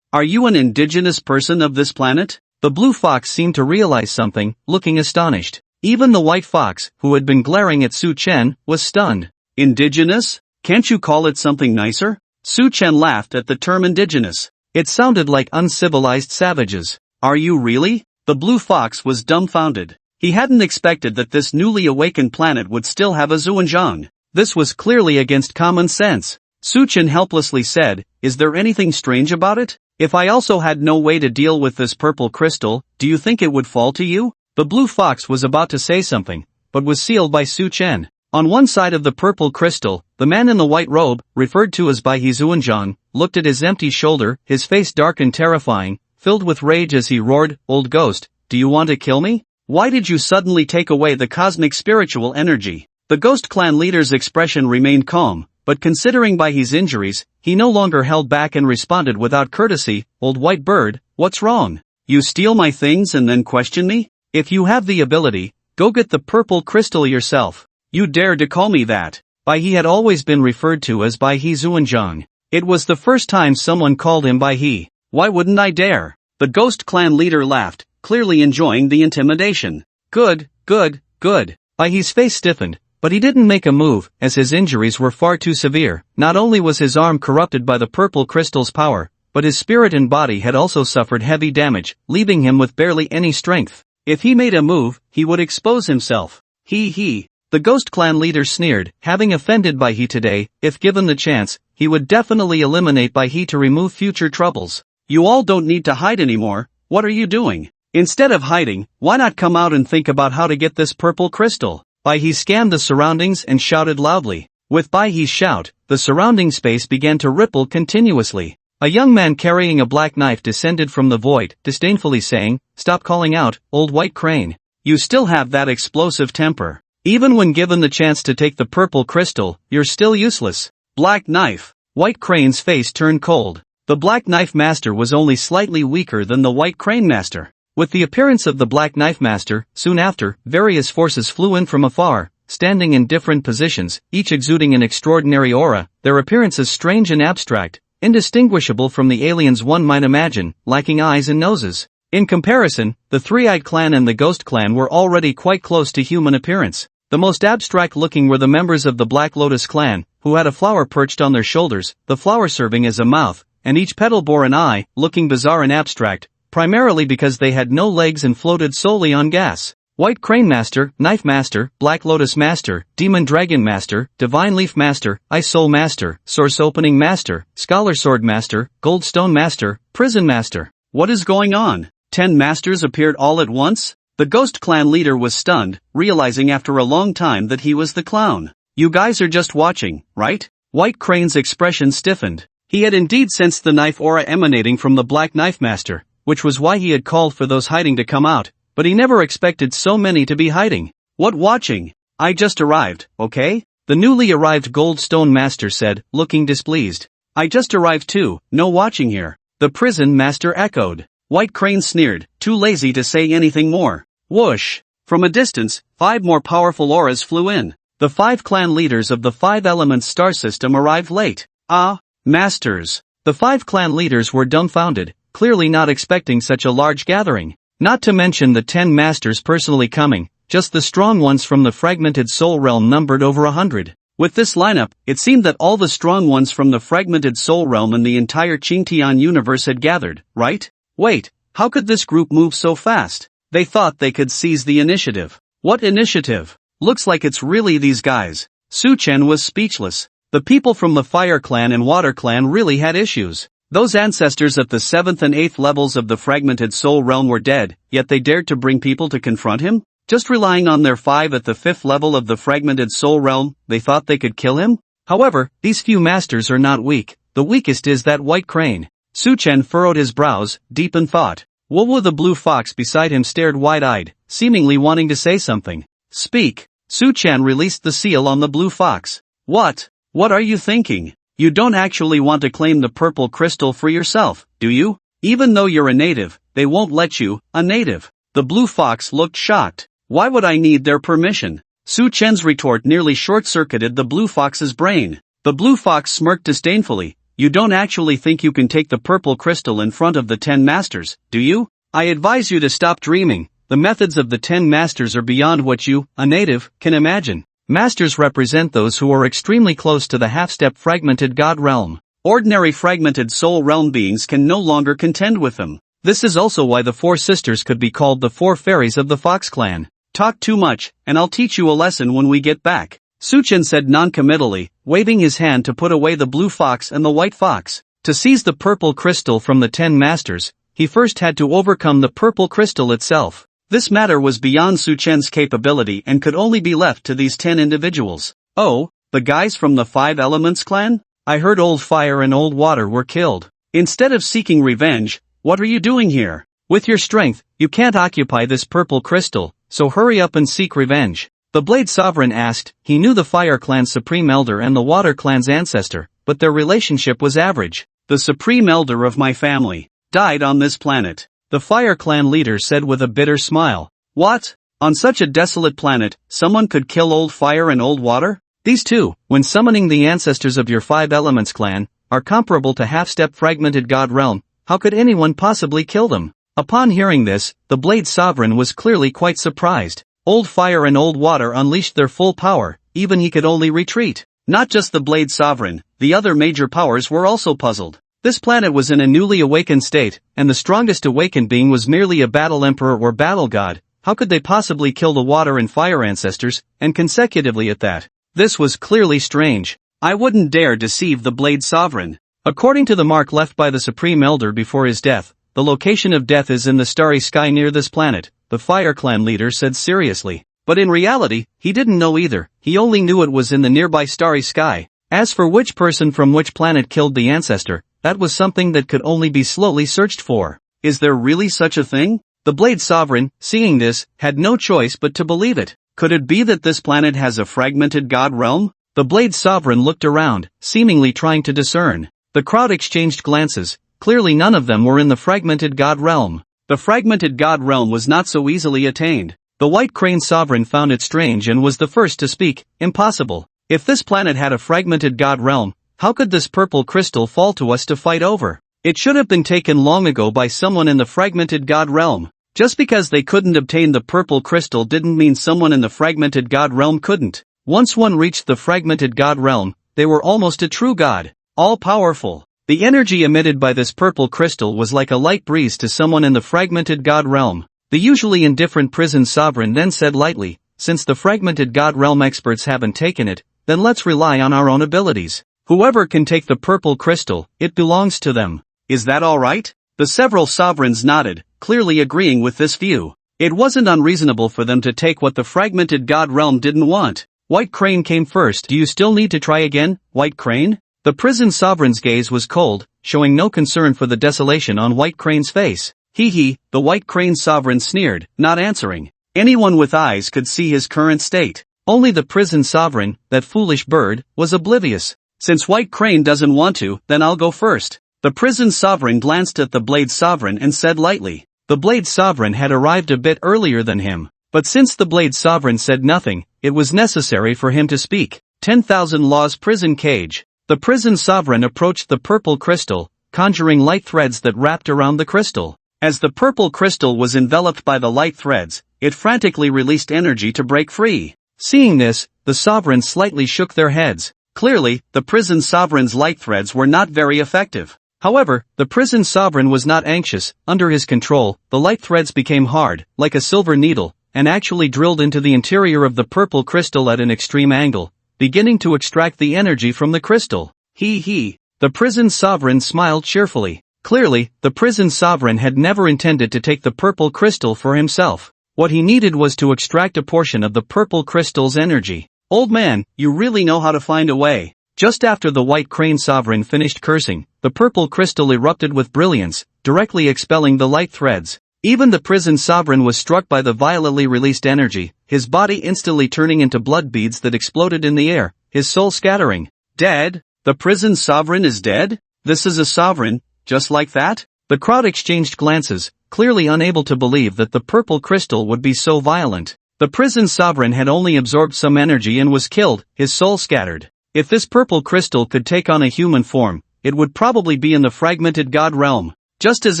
Are you an indigenous person of this planet? The blue fox seemed to realize something, looking astonished. Even the white fox, who had been glaring at Su Chen, was stunned. Indigenous? Can't you call it something nicer? Su Chen laughed at the term indigenous. It sounded like uncivilized savages. Are you really? The blue fox was dumbfounded. He hadn't expected that this newly awakened planet would still have a Zuanzhang. This was clearly against common sense. Su Chen helplessly said, "Is there anything strange about it? If I also had no way to deal with this purple crystal, do you think it would fall to you?" The blue fox was about to say something, but was sealed by Su Chen. On one side of the purple crystal, the man in the white robe, referred to as Bai He Zuanzhang, looked at his empty shoulder, his face dark and terrifying, filled with rage as he roared, "Old ghost, do you want to kill me? Why did you suddenly take away the cosmic spiritual energy?" The ghost clan leader's expression remained calm, but considering Bai He's injuries, he no longer held back and responded without courtesy, "Old white bird, what's wrong? You steal my things and then question me? If you have the ability, go get the purple crystal yourself. You dare to call me that?" Bai He had always been referred to as Bai He Zuanzhang. It was the first time someone called him Bai He. Why wouldn't I dare? The ghost clan leader laughed, clearly enjoying the intimidation. Good. Bai He's face stiffened, but he didn't make a move, as his injuries were far too severe. Not only was his arm corrupted by the purple crystal's power, but his spirit and body had also suffered heavy damage, leaving him with barely any strength. If he made a move, he would expose himself. The ghost clan leader sneered, having offended Bai He today. If given the chance, he would definitely eliminate Bai He to remove future troubles. You all don't need to hide anymore. What are you doing? Instead of hiding, why not come out and think about how to get this purple crystal? Bai He scanned the surroundings and shouted loudly. With Baihe's shout, the surrounding space began to ripple continuously. A young man carrying a black knife descended from the void, disdainfully saying, "Stop calling out, old white crane. You still have that explosive temper. Even when given the chance to take the purple crystal, you're still useless." Black knife. White crane's face turned cold. The black knife master was only slightly weaker than the white crane master. With the appearance of the black knife master, soon after, various forces flew in from afar, standing in different positions, each exuding an extraordinary aura, their appearances strange and abstract, indistinguishable from the aliens one might imagine, lacking eyes and noses. In comparison, the Three-Eyed Clan and the Ghost Clan were already quite close to human appearance. The most abstract-looking were the members of the Black Lotus Clan, who had a flower perched on their shoulders, the flower serving as a mouth, and each petal bore an eye, looking bizarre and abstract, primarily because they had no legs and floated solely on gas. White Crane Master, Knife Master, Black Lotus Master, Demon Dragon Master, Divine Leaf Master, Ice Soul Master, Source Opening Master, Scholar Sword Master, Gold Stone Master, Prison Master. What is going on? 10 masters appeared all at once? The Ghost Clan leader was stunned, realizing after a long time that he was the clown. You guys are just watching, right? White Crane's expression stiffened. He had indeed sensed the knife aura emanating from the Black Knife Master, which was why he had called for those hiding to come out. But he never expected so many to be hiding. What watching? I just arrived, okay? The newly arrived Gold Stone Master said, looking displeased. I just arrived too, no watching here. The Prison Master echoed. White Crane sneered, too lazy to say anything more. Whoosh! From a distance, 5 more powerful auras flew in. The 5 clan leaders of the 5 Elements star system arrived late. Ah, masters. The 5 clan leaders were dumbfounded, clearly not expecting such a large gathering. Not to mention the 10 masters personally coming, just the strong ones from the fragmented soul realm numbered over 100. With this lineup, it seemed that all the strong ones from the fragmented soul realm and the entire Qingtian universe had gathered, right? Wait, how could this group move so fast? They thought they could seize the initiative. What initiative? Looks like it's really these guys. Su Chen was speechless. The people from the Fire Clan and Water Clan really had issues. Those ancestors at the 7th and 8th levels of the fragmented soul realm were dead, yet they dared to bring people to confront him? Just relying on their 5 at the 5th level of the fragmented soul realm, they thought they could kill him? However, these few masters are not weak. The weakest is that White Crane. Su Chen furrowed his brows, deep in thought. Wowo the blue fox beside him stared wide-eyed, seemingly wanting to say something. Speak. Su Chen released the seal on the blue fox. What? What are you thinking? You don't actually want to claim the purple crystal for yourself, do you? Even though you're a native, they won't let you, a native. The blue fox looked shocked. Why would I need their permission? Su Chen's retort nearly short-circuited the blue fox's brain. The blue fox smirked disdainfully. You don't actually think you can take the purple crystal in front of the 10 masters, do you? I advise you to stop dreaming. The methods of the 10 masters are beyond what you, a native, can imagine. Masters represent those who are extremely close to the half-step fragmented god realm. Ordinary fragmented soul realm beings can no longer contend with them. This is also why the 4 sisters could be called the 4 fairies of the Fox Clan. Talk too much, and I'll teach you a lesson when we get back. Su Chen said non-committally, waving his hand to put away the blue fox and the white fox. To seize the purple crystal from the 10 masters, he first had to overcome the purple crystal itself. This matter was beyond Su Chen's capability and could only be left to these 10 individuals. Oh, the guys from the 5 Elements clan? I heard Old Fire and Old Water were killed. Instead of seeking revenge, what are you doing here? With your strength, you can't occupy this purple crystal, so hurry up and seek revenge. The Blade Sovereign asked. He knew the Fire Clan's Supreme Elder and the Water Clan's ancestor, but their relationship was average. The Supreme Elder of my family died on this planet, the Fire Clan leader said with a bitter smile. What? On such a desolate planet, someone could kill Old Fire and Old Water? These two, when summoning the ancestors of your 5 Elements clan, are comparable to half-step fragmented god realm. How could anyone possibly kill them? Upon hearing this, the Blade Sovereign was clearly quite surprised. Old Fire and Old Water unleashed their full power, even he could only retreat. Not just the Blade Sovereign, the other major powers were also puzzled. This planet was in a newly awakened state, and the strongest awakened being was merely a battle emperor or battle god. How could they possibly kill the water and fire ancestors, and consecutively at that? This was clearly strange. I wouldn't dare deceive the Blade Sovereign. According to the mark left by the Supreme Elder before his death, the location of death is in the starry sky near this planet, the Fire Clan leader said seriously. But in reality, he didn't know either, he only knew it was in the nearby starry sky. As for which person from which planet killed the ancestor, that was something that could only be slowly searched for. Is there really such a thing? The Blade Sovereign, seeing this, had no choice but to believe it. Could it be that this planet has a fragmented god realm? The Blade Sovereign looked around, seemingly trying to discern. The crowd exchanged glances. Clearly none of them were in the fragmented god realm. The fragmented god realm was not so easily attained. The White Crane Sovereign found it strange and was the first to speak. Impossible. If this planet had a fragmented god realm, how could this purple crystal fall to us to fight over? It should have been taken long ago by someone in the fragmented god realm. Just because they couldn't obtain the purple crystal didn't mean someone in the fragmented god realm couldn't. Once one reached the fragmented god realm, they were almost a true god. All-powerful. The energy emitted by this purple crystal was like a light breeze to someone in the fragmented god realm. The usually indifferent prison sovereign then said lightly, since the fragmented god realm experts haven't taken it, then let's rely on our own abilities. Whoever can take the purple crystal, it belongs to them. Is that all right? The several sovereigns nodded, clearly agreeing with this view. It wasn't unreasonable for them to take what the fragmented god realm didn't want. White Crane came first. Do you still need to try again, White Crane? The prison sovereign's gaze was cold, showing no concern for the desolation on White Crane's face. Hee, the White Crane Sovereign sneered, not answering. Anyone with eyes could see his current state. Only the prison sovereign, that foolish bird, was oblivious. Since White Crane doesn't want to, then I'll go first. The prison sovereign glanced at the Blade Sovereign and said lightly. The Blade Sovereign had arrived a bit earlier than him. But since the Blade Sovereign said nothing, it was necessary for him to speak. 10,000 Laws Prison Cage. The prison sovereign approached the purple crystal, conjuring light threads that wrapped around the crystal. As the purple crystal was enveloped by the light threads, it frantically released energy to break free. Seeing this, the sovereigns slightly shook their heads. Clearly, the prison sovereign's light threads were not very effective. However, the prison sovereign was not anxious. Under his control, the light threads became hard, like a silver needle, and actually drilled into the interior of the purple crystal at an extreme angle, beginning to extract the energy from the crystal. Hee. The prison sovereign smiled cheerfully. Clearly, the prison sovereign had never intended to take the purple crystal for himself. What he needed was to extract a portion of the purple crystal's energy. Old man, you really know how to find a way. Just after the White Crane Sovereign finished cursing, the purple crystal erupted with brilliance, directly expelling the light threads. Even the prison sovereign was struck by the violently released energy, his body instantly turning into blood beads that exploded in the air, his soul scattering. Dead? The prison sovereign is dead? This is a sovereign, just like that? The crowd exchanged glances, clearly unable to believe that the purple crystal would be so violent. The prison sovereign had only absorbed some energy and was killed, his soul scattered. If this purple crystal could take on a human form, it would probably be in the fragmented god realm. Just as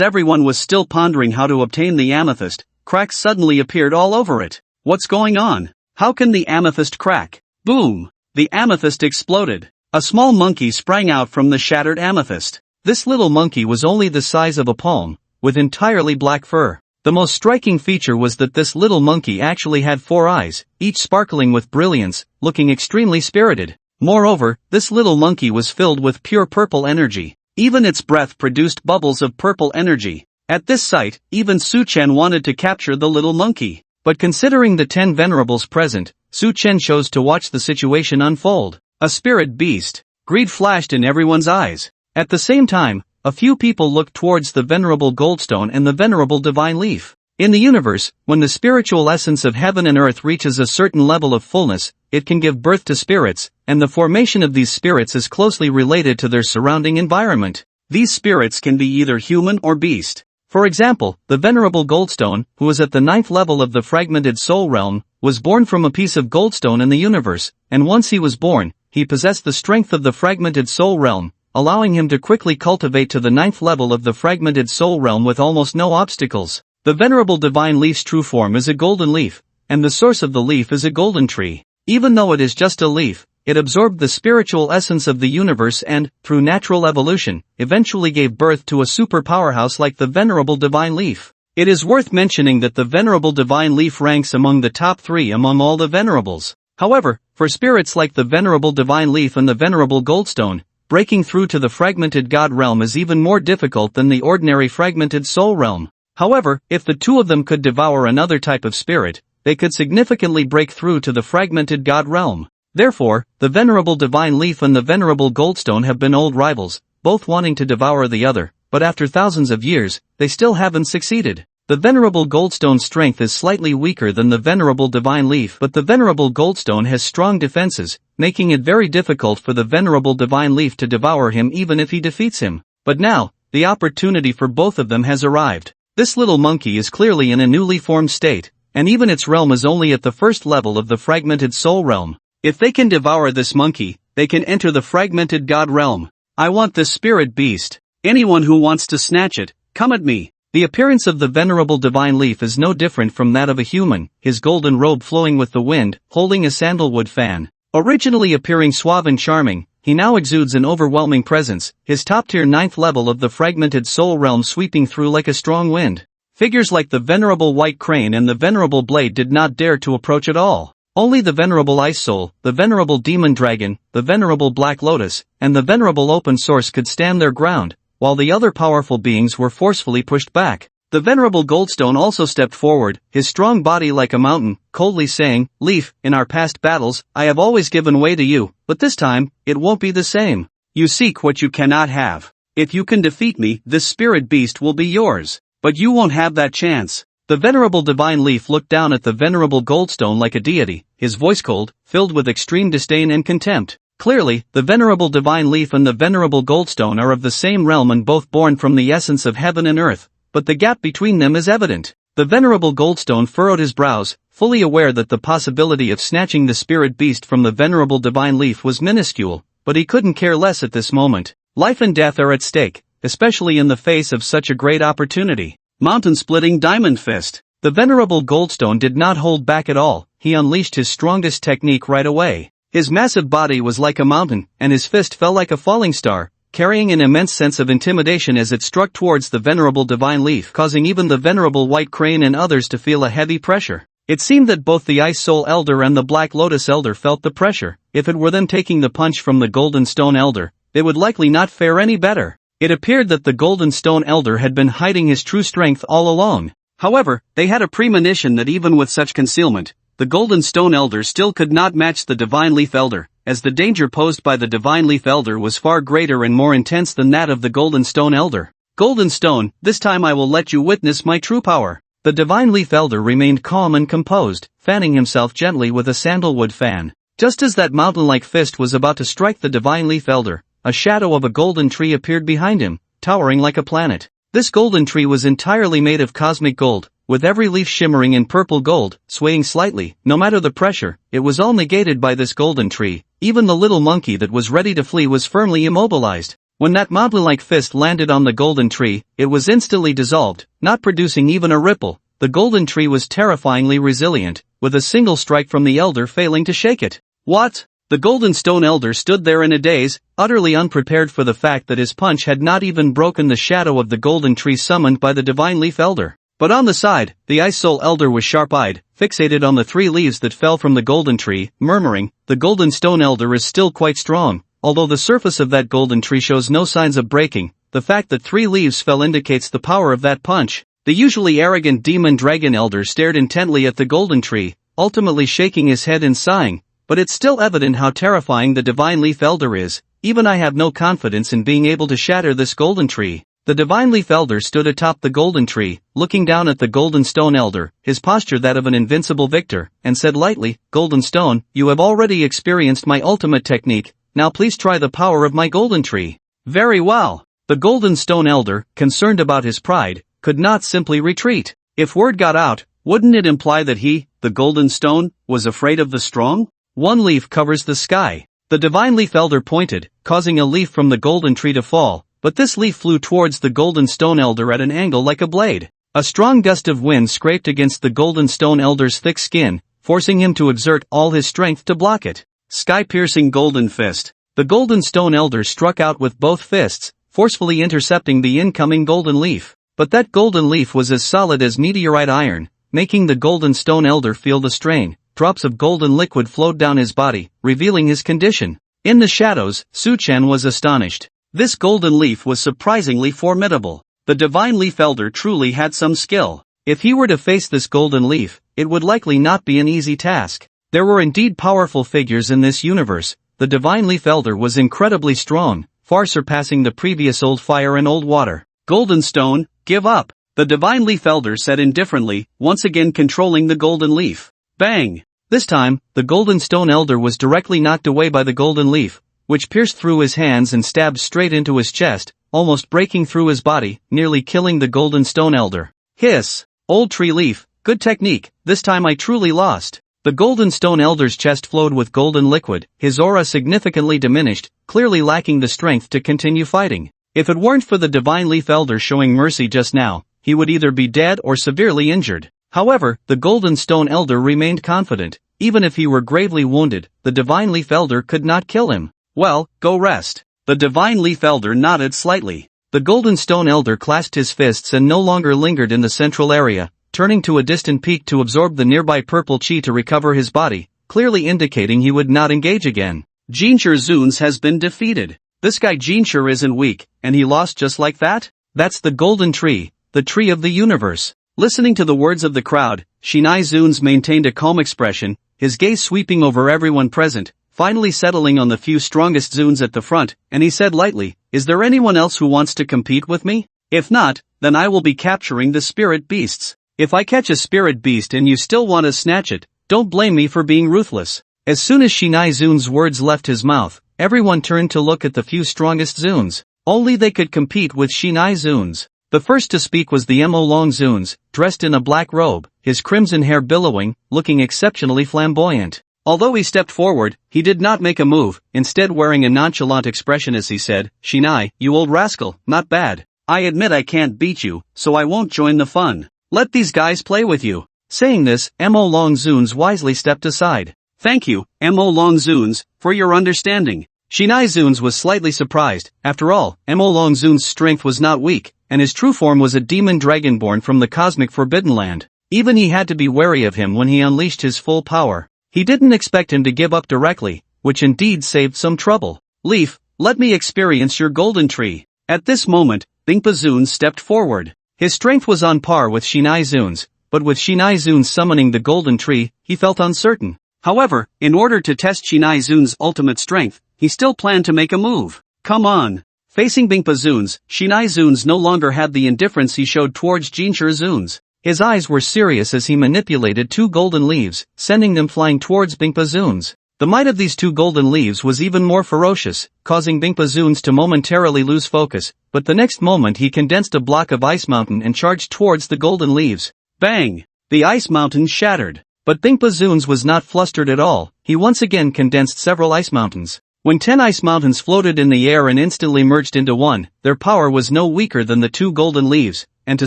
everyone was still pondering how to obtain the amethyst, cracks suddenly appeared all over it. What's going on? How can the amethyst crack? Boom! The amethyst exploded. A small monkey sprang out from the shattered amethyst. This little monkey was only the size of a palm, with entirely black fur. The most striking feature was that this little monkey actually had 4 eyes, each sparkling with brilliance, looking extremely spirited. Moreover, this little monkey was filled with pure purple energy. Even its breath produced bubbles of purple energy. At this sight, even Su Chen wanted to capture the little monkey. But considering the 10 venerables present, Su Chen chose to watch the situation unfold. A spirit beast. Greed flashed in everyone's eyes. At the same time, a few people looked towards the venerable goldstone and the venerable divine leaf. In the universe, when the spiritual essence of heaven and earth reaches a certain level of fullness, it can give birth to spirits, and the formation of these spirits is closely related to their surrounding environment. These spirits can be either human or beast. For example, the venerable goldstone, who was at the 9th level of the fragmented soul realm, was born from a piece of goldstone in the universe, and once he was born, he possessed the strength of the fragmented soul realm, allowing him to quickly cultivate to the 9th level of the fragmented soul realm with almost no obstacles. The venerable divine leaf's true form is a golden leaf, and the source of the leaf is a golden tree. Even though it is just a leaf, it absorbed the spiritual essence of the universe and, through natural evolution, eventually gave birth to a super powerhouse like the venerable divine leaf. It is worth mentioning that the venerable divine leaf ranks among the top 3 among all the venerables. However, for spirits like the venerable divine leaf and the venerable goldstone, breaking through to the fragmented god realm is even more difficult than the ordinary fragmented soul realm. However, if the 2 of them could devour another type of spirit, they could significantly break through to the fragmented god realm. Therefore, the venerable divine leaf and the venerable goldstone have been old rivals, both wanting to devour the other, but after thousands of years, they still haven't succeeded. The venerable goldstone's strength is slightly weaker than the venerable divine leaf, but the venerable goldstone has strong defenses, making it very difficult for the venerable divine leaf to devour him even if he defeats him. But now, the opportunity for both of them has arrived. This little monkey is clearly in a newly formed state, and even its realm is only at the first level of the fragmented soul realm. If they can devour this monkey, they can enter the fragmented god realm. I want this spirit beast. Anyone who wants to snatch it, come at me. The appearance of the venerable divine leaf is no different from that of a human, his golden robe flowing with the wind, holding a sandalwood fan. Originally appearing suave and charming, he now exudes an overwhelming presence, his top-tier 9th level of the fragmented soul realm sweeping through like a strong wind. Figures like the venerable white crane and the venerable blade did not dare to approach at all. Only the venerable ice soul, the venerable demon dragon, the venerable black lotus, and the venerable open source could stand their ground, while the other powerful beings were forcefully pushed back. The venerable goldstone also stepped forward, his strong body like a mountain, coldly saying, "Leaf, in our past battles, I have always given way to you, but this time, it won't be the same. You seek what you cannot have. If you can defeat me, this spirit beast will be yours. But you won't have that chance." The venerable divine leaf looked down at the venerable goldstone like a deity, his voice cold, filled with extreme disdain and contempt. Clearly, the venerable divine leaf and the venerable goldstone are of the same realm and both born from the essence of heaven and earth, but the gap between them is evident. The venerable goldstone furrowed his brows, fully aware that the possibility of snatching the spirit beast from the venerable divine leaf was minuscule, but he couldn't care less at this moment. Life and death are at stake, especially in the face of such a great opportunity. Mountain-splitting diamond fist. The venerable goldstone did not hold back at all, he unleashed his strongest technique right away. His massive body was like a mountain, and his fist fell like a falling star, carrying an immense sense of intimidation as it struck towards the venerable divine leaf, causing even the venerable white crane and others to feel a heavy pressure. It seemed that both the Ice Soul Elder and the Black Lotus Elder felt the pressure. If it were them taking the punch from the Golden Stone Elder, they would likely not fare any better. It appeared that the Golden Stone Elder had been hiding his true strength all along. However, they had a premonition that even with such concealment, the Golden Stone Elder still could not match the Divine Leaf Elder, as the danger posed by the Divine Leaf Elder was far greater and more intense than that of the Golden Stone Elder. "Golden Stone, this time I will let you witness my true power." The Divine Leaf Elder remained calm and composed, fanning himself gently with a sandalwood fan. Just as that mountain-like fist was about to strike the Divine Leaf Elder, a shadow of a golden tree appeared behind him, towering like a planet. This golden tree was entirely made of cosmic gold, with every leaf shimmering in purple gold, swaying slightly. No matter the pressure, it was all negated by this golden tree. Even the little monkey that was ready to flee was firmly immobilized. When that mountain-like fist landed on the golden tree, it was instantly dissolved, not producing even a ripple. The golden tree was terrifyingly resilient, with a single strike from the elder failing to shake it. What? The Golden Stone Elder stood there in a daze, utterly unprepared for the fact that his punch had not even broken the shadow of the golden tree summoned by the Divine Leaf Elder. But on the side, the Ice Soul Elder was sharp-eyed, fixated on the 3 leaves that fell from the golden tree, murmuring, "The Golden Stone Elder is still quite strong. Although the surface of that golden tree shows no signs of breaking, the fact that 3 leaves fell indicates the power of that punch." The usually arrogant Demon Dragon Elder stared intently at the golden tree, ultimately shaking his head and sighing. "But it's still evident how terrifying the Divine Leaf Elder is. Even I have no confidence in being able to shatter this golden tree." The Divine Leaf Elder stood atop the golden tree, looking down at the Golden Stone Elder, his posture that of an invincible victor, and said lightly, "Golden Stone, you have already experienced my ultimate technique, now please try the power of my golden tree." "Very well." The Golden Stone Elder, concerned about his pride, could not simply retreat. If word got out, wouldn't it imply that he, the Golden Stone, was afraid of the strong? "1 leaf covers the sky." The Divine Leaf Elder pointed, causing a leaf from the golden tree to fall, but this leaf flew towards the Golden Stone Elder at an angle like a blade. A strong gust of wind scraped against the Golden Stone Elder's thick skin, forcing him to exert all his strength to block it. Sky-piercing golden fist. The Golden Stone Elder struck out with both fists, forcefully intercepting the incoming golden leaf. But that golden leaf was as solid as meteorite iron, making the Golden Stone Elder feel the strain. Drops of golden liquid flowed down his body, revealing his condition. In the shadows, Su-chan was astonished. This golden leaf was surprisingly formidable. The Divine Leaf Elder truly had some skill. If he were to face this golden leaf, it would likely not be an easy task. There were indeed powerful figures in this universe. The divine leaf elder was incredibly strong, far surpassing the previous old fire and old water. Golden stone, give up, the divine leaf elder said indifferently, once again controlling the golden leaf. Bang! This time, the golden stone elder was directly knocked away by the golden leaf, which pierced through his hands and stabbed straight into his chest, almost breaking through his body, nearly killing the golden stone elder. Hiss! Old tree leaf, good technique, this time I truly lost. The golden stone elder's chest flowed with golden liquid, his aura significantly diminished, clearly lacking the strength to continue fighting. If it weren't for the divine leaf elder showing mercy just now, he would either be dead or severely injured. However, the golden stone elder remained confident. Even if he were gravely wounded, the divine leaf elder could not kill him. Well, go rest. The divine leaf elder nodded slightly. The golden stone elder clasped his fists and no longer lingered in the central area, turning to a distant peak to absorb the nearby purple chi to recover his body, clearly indicating he would not engage again. Jincher Zuns has been defeated. This guy Jincher isn't weak, and he lost just like that? That's the golden tree, the tree of the universe. Listening to the words of the crowd, Shinai Zuns maintained a calm expression, his gaze sweeping over everyone present, finally settling on the few strongest Zuns at the front, and he said lightly, "Is there anyone else who wants to compete with me? If not, then I will be capturing the spirit beasts. If I catch a spirit beast and you still want to snatch it, don't blame me for being ruthless." As soon as Shinai Zun's words left his mouth, everyone turned to look at the few strongest Zuns. Only they could compete with Shinai Zuns. The first to speak was the Mo Long Zuns, dressed in a black robe, his crimson hair billowing, looking exceptionally flamboyant. Although he stepped forward, he did not make a move, instead wearing a nonchalant expression as he said, "Shinai, you old rascal, not bad. I admit I can't beat you, so I won't join the fun. Let these guys play with you." Saying this, Mo Long Zuns wisely stepped aside. "Thank you, Mo Long Zuns, for your understanding." Shinai Zuns was slightly surprised. After all, Mo Long Zun's strength was not weak, and his true form was a demon dragonborn from the cosmic Forbidden Land. Even he had to be wary of him when he unleashed his full power. He didn't expect him to give up directly, which indeed saved some trouble. "Leaf, let me experience your golden tree." At this moment, Bingpa Zun stepped forward. His strength was on par with Shinai Zun's, but with Shinai Zun summoning the golden tree, he felt uncertain. However, in order to test Shinai Zun's ultimate strength, he still planned to make a move. "Come on." Facing Bingpa Zuns, Shinai Zuns no longer had the indifference he showed towards Jincher Zuns. His eyes were serious as he manipulated two golden leaves, sending them flying towards Bingpa Zuns. The might of these two golden leaves was even more ferocious, causing Bingpa Zuns to momentarily lose focus, but the next moment he condensed a block of ice mountain and charged towards the golden leaves. Bang! The ice mountain shattered. But Bingpa Zuns was not flustered at all. He once again condensed several ice mountains. When 10 ice mountains floated in the air and instantly merged into one, their power was no weaker than the two golden leaves, and to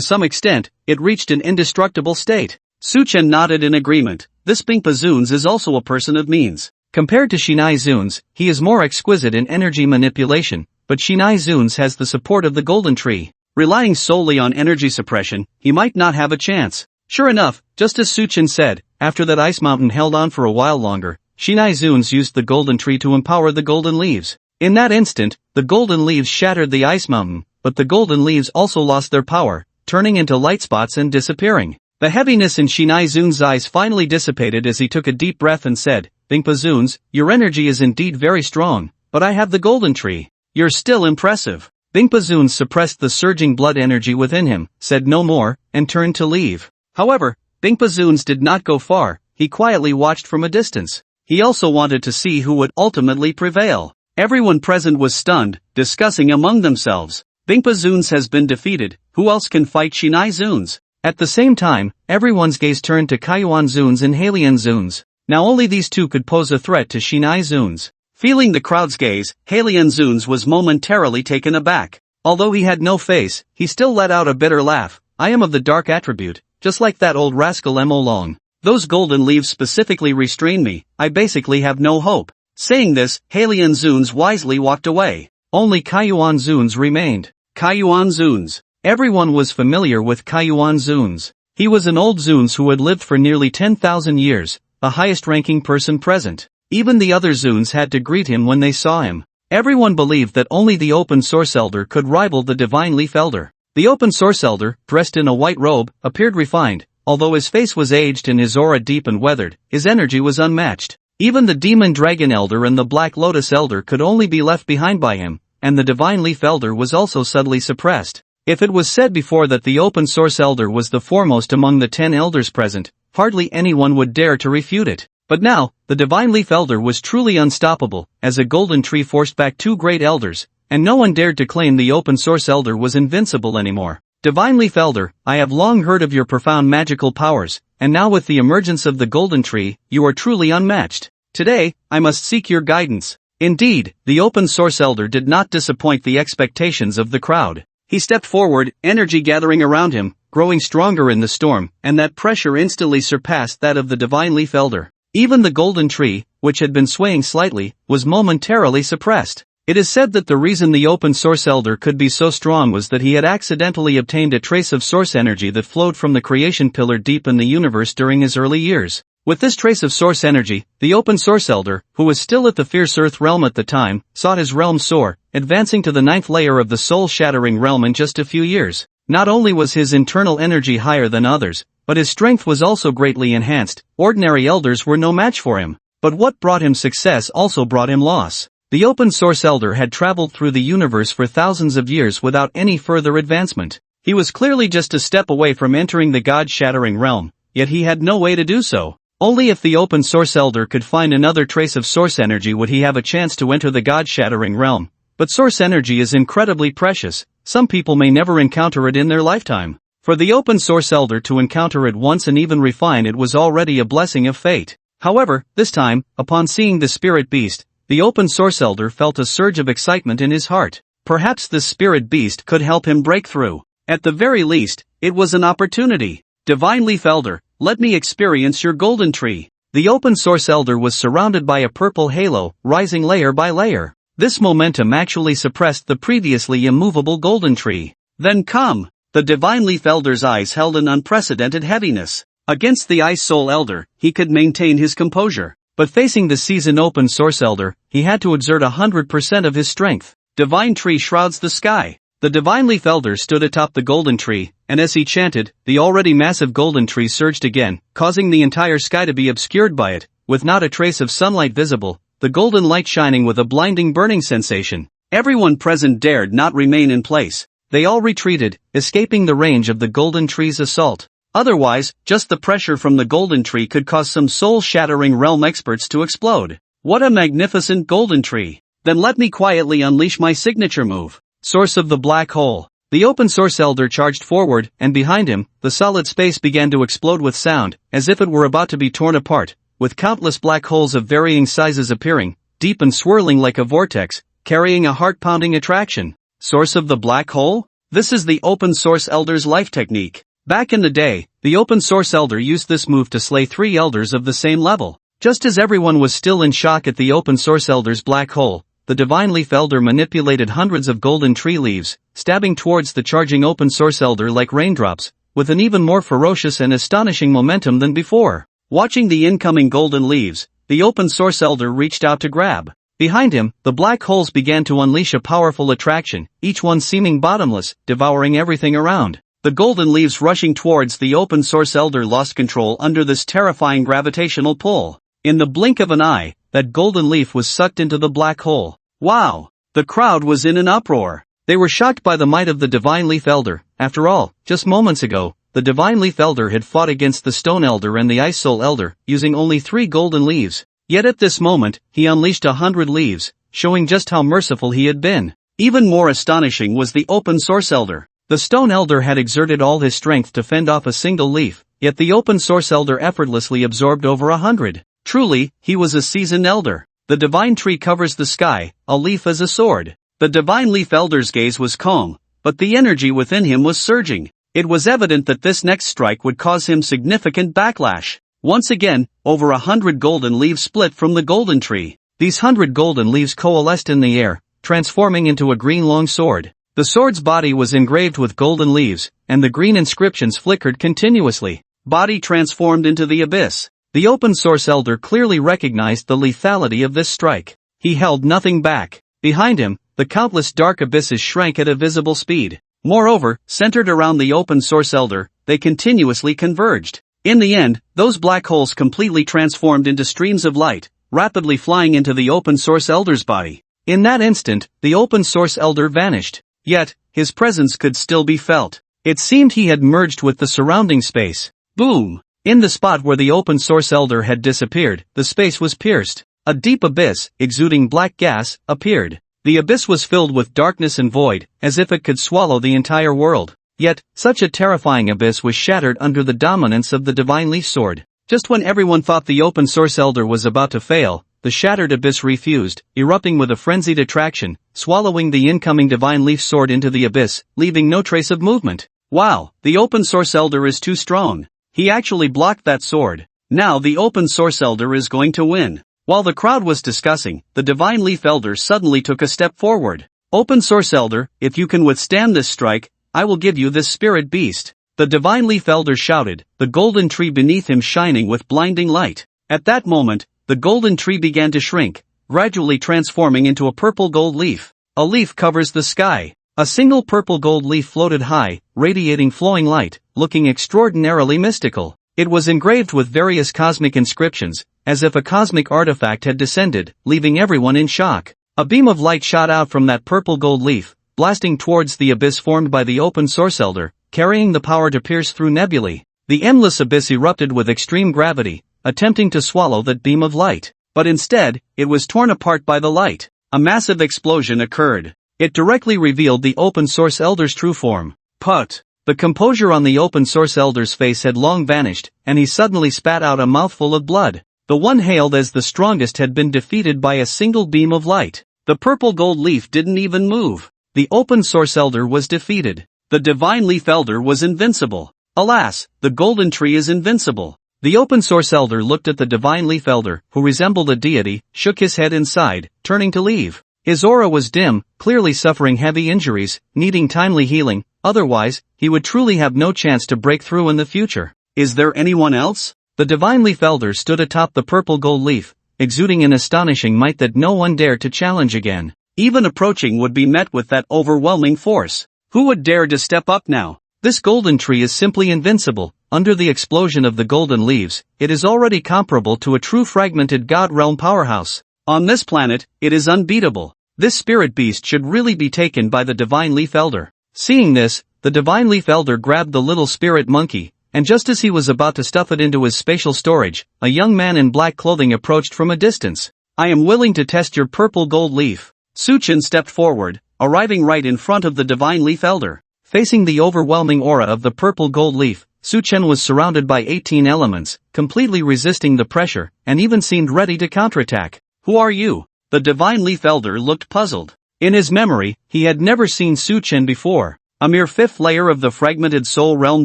some extent, it reached an indestructible state. Suchen nodded in agreement. This Bingpa Zuns is also a person of means. Compared to Shinai Zuns, he is more exquisite in energy manipulation, but Shinai Zuns has the support of the golden tree. Relying solely on energy suppression, he might not have a chance. Sure enough, just as Suchen said, after that ice mountain held on for a while longer, Shinai Zuns used the golden tree to empower the golden leaves. In that instant, the golden leaves shattered the ice mountain, but the golden leaves also lost their power, turning into light spots and disappearing. The heaviness in Shinai Zuns' eyes finally dissipated as he took a deep breath and said, "Bingpa Zuns, your energy is indeed very strong, but I have the golden tree. You're still impressive." Bingpa Zuns suppressed the surging blood energy within him, said no more, and turned to leave. However, Bingpa Zuns did not go far. He quietly watched from a distance. He also wanted to see who would ultimately prevail. Everyone present was stunned, discussing among themselves. Bingpa Zuns has been defeated, who else can fight Shinai Zuns? At the same time, everyone's gaze turned to Kaiyuan Zuns and Halian Zuns. Now only these two could pose a threat to Shinai Zuns. Feeling the crowd's gaze, Halian Zuns was momentarily taken aback. Although he had no face, he still let out a bitter laugh. "I am of the dark attribute, just like that old rascal Mo Long. Those golden leaves specifically restrain me, I basically have no hope." Saying this, Halian Zuns wisely walked away. Only Kaiyuan Zuns remained. Kaiyuan Zuns. Everyone was familiar with Kaiyuan Zuns. He was an old Zuns who had lived for nearly 10,000 years, the highest-ranking person present. Even the other Zuns had to greet him when they saw him. Everyone believed that only the open source elder could rival the divine leaf elder. The open source elder, dressed in a white robe, appeared refined. Although his face was aged and his aura deep and weathered, his energy was unmatched. Even the demon dragon elder and the black lotus elder could only be left behind by him, and the divine leaf elder was also subtly suppressed. If it was said before that the open source elder was the foremost among the 10 elders present, hardly anyone would dare to refute it. But now, the divine leaf elder was truly unstoppable, as a golden tree forced back 2 great elders, and no one dared to claim the open source elder was invincible anymore. Divine Leaf Elder, I have long heard of your profound magical powers, and now with the emergence of the golden tree, you are truly unmatched. Today, I must seek your guidance. Indeed, the open source elder did not disappoint the expectations of the crowd. He stepped forward, energy gathering around him, growing stronger in the storm, and that pressure instantly surpassed that of the divine leaf elder. Even the golden tree, which had been swaying slightly, was momentarily suppressed. It is said that the reason the open source elder could be so strong was that he had accidentally obtained a trace of source energy that flowed from the creation pillar deep in the universe during his early years. With this trace of source energy, the open source elder, who was still at the fierce earth realm at the time, sought his realm soar, advancing to the 9th layer of the soul-shattering realm in just a few years. Not only was his internal energy higher than others, but his strength was also greatly enhanced. Ordinary elders were no match for him. But what brought him success also brought him loss. The open source elder had traveled through the universe for thousands of years without any further advancement. He was clearly just a step away from entering the god-shattering realm, yet he had no way to do so. Only if the open source elder could find another trace of source energy would he have a chance to enter the god-shattering realm. But source energy is incredibly precious. Some people may never encounter it in their lifetime. For the open source elder to encounter it once and even refine it was already a blessing of fate. However, this time, upon seeing the spirit beast, the open source elder felt a surge of excitement in his heart. Perhaps this spirit beast could help him break through. At the very least, it was an opportunity. Divine Leaf Elder, let me experience your golden tree. The open source elder was surrounded by a purple halo, rising layer by layer. This momentum actually suppressed the previously immovable golden tree. Then come! The Divine Leaf Elder's eyes held an unprecedented heaviness. Against the Ice Soul Elder, he could maintain his composure. But facing the seasoned open source elder, he had to exert 100% of his strength. Divine tree shrouds the sky. The divine leaf elder stood atop the golden tree, and as he chanted, the already massive golden tree surged again, causing the entire sky to be obscured by it, with not a trace of sunlight visible, the golden light shining with a blinding burning sensation. Everyone present dared not remain in place. They all retreated, escaping the range of the golden tree's assault. Otherwise, just the pressure from the golden tree could cause some soul-shattering realm experts to explode. What a magnificent golden tree! Then let me quietly unleash my signature move. Source of the black hole. The open source elder charged forward, and behind him, the solid space began to explode with sound, as if it were about to be torn apart, with countless black holes of varying sizes appearing, deep and swirling like a vortex, carrying a heart-pounding attraction. Source of the black hole? This is the open source elder's life technique. Back in the day, the open source elder used this move to slay 3 elders of the same level. Just as everyone was still in shock at the open source elder's black hole, the divine leaf elder manipulated hundreds of golden tree leaves, stabbing towards the charging open source elder like raindrops, with an even more ferocious and astonishing momentum than before. Watching the incoming golden leaves, the open source elder reached out to grab. Behind him, the black holes began to unleash a powerful attraction, each one seeming bottomless, devouring everything around. The golden leaves rushing towards the open source elder lost control under this terrifying gravitational pull. In the blink of an eye, that golden leaf was sucked into the black hole. Wow! The crowd was in an uproar. They were shocked by the might of the divine leaf elder. After all, just moments ago, the divine leaf elder had fought against the stone elder and the ice soul elder, using only 3 golden leaves. Yet at this moment, he unleashed 100 leaves, showing just how merciful he had been. Even more astonishing was the open source elder. The stone elder had exerted all his strength to fend off a single leaf, yet the open source elder effortlessly absorbed over 100. Truly, he was a seasoned elder. The divine tree covers the sky, a leaf as a sword. The divine leaf elder's gaze was calm, but the energy within him was surging. It was evident that this next strike would cause him significant backlash. Once again, over 100 golden leaves split from the golden tree. These 100 golden leaves coalesced in the air, transforming into a green long sword. The sword's body was engraved with golden leaves, and the green inscriptions flickered continuously. Body transformed into the abyss. The open source elder clearly recognized the lethality of this strike. He held nothing back. Behind him, the countless dark abysses shrank at a visible speed. Moreover, centered around the open source elder, they continuously converged. In the end, those black holes completely transformed into streams of light, rapidly flying into the open source elder's body. In that instant, the open source elder vanished. Yet, his presence could still be felt. It seemed he had merged with the surrounding space. Boom! In the spot where the open source elder had disappeared, the space was pierced. A deep abyss, exuding black gas, appeared. The abyss was filled with darkness and void, as if it could swallow the entire world. Yet, such a terrifying abyss was shattered under the dominance of the divine leaf sword. Just when everyone thought the open source elder was about to fail, the shattered abyss refused, erupting with a frenzied attraction, swallowing the incoming divine leaf sword into the abyss, leaving no trace of movement. Wow, the open source elder is too strong. He actually blocked that sword. Now the open source elder is going to win. While the crowd was discussing, the divine leaf elder suddenly took a step forward. Open source elder, if you can withstand this strike, I will give you this spirit beast. The divine leaf elder shouted, the golden tree beneath him shining with blinding light. At that moment, the golden tree began to shrink, gradually transforming into a purple gold leaf. A leaf covers the sky. A single purple gold leaf floated high, radiating flowing light, looking extraordinarily mystical. It was engraved with various cosmic inscriptions, as if a cosmic artifact had descended, leaving everyone in shock. A beam of light shot out from that purple gold leaf, blasting towards the abyss formed by the open source elder, carrying the power to pierce through nebulae. The endless abyss erupted with extreme gravity, attempting to swallow that beam of light. But instead, it was torn apart by the light. A massive explosion occurred. It directly revealed the open source elder's true form. Put! The composure on the open source elder's face had long vanished, and he suddenly spat out a mouthful of blood. The one hailed as the strongest had been defeated by a single beam of light. The purple gold leaf didn't even move. The open source elder was defeated. The divine leaf elder was invincible. Alas, the golden tree is invincible. The open source elder looked at the divine leaf elder, who resembled a deity, shook his head and sighed, turning to leave. His aura was dim, clearly suffering heavy injuries, needing timely healing, otherwise, he would truly have no chance to break through in the future. Is there anyone else? The divine leaf elder stood atop the purple gold leaf, exuding an astonishing might that no one dared to challenge again. Even approaching would be met with that overwhelming force. Who would dare to step up now? This golden tree is simply invincible. Under the explosion of the golden leaves, it is already comparable to a true fragmented god realm powerhouse. On this planet, it is unbeatable. This spirit beast should really be taken by the divine leaf elder. Seeing this, the divine leaf elder grabbed the little spirit monkey, and just as he was about to stuff it into his spatial storage, a young man in black clothing approached from a distance. I am willing to test your purple gold leaf. Suchen stepped forward, arriving right in front of the divine leaf elder. Facing the overwhelming aura of the purple gold leaf, Suchen was surrounded by 18 elements, completely resisting the pressure, and even seemed ready to counterattack. Who are you? The divine leaf elder looked puzzled. In his memory, he had never seen Suchen before. A mere fifth layer of the fragmented soul realm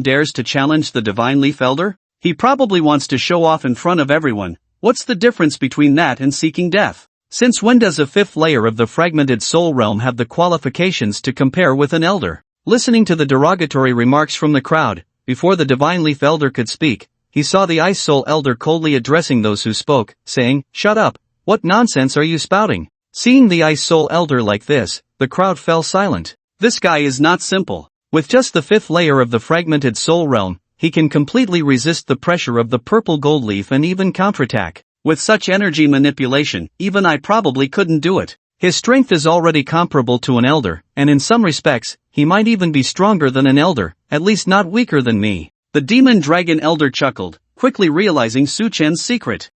dares to challenge the divine leaf elder? He probably wants to show off in front of everyone. What's the difference between that and seeking death? Since when does a fifth layer of the fragmented soul realm have the qualifications to compare with an elder? Listening to the derogatory remarks from the crowd, before the divine leaf elder could speak, he saw the ice soul elder coldly addressing those who spoke, saying, "Shut up, what nonsense are you spouting?" Seeing the ice soul elder like this, the crowd fell silent. This guy is not simple. With just the fifth layer of the fragmented soul realm, he can completely resist the pressure of the purple gold leaf and even counterattack. With such energy manipulation, even I probably couldn't do it. His strength is already comparable to an elder, and in some respects, he might even be stronger than an elder, at least not weaker than me. The demon dragon elder chuckled, quickly realizing Suchen's secret.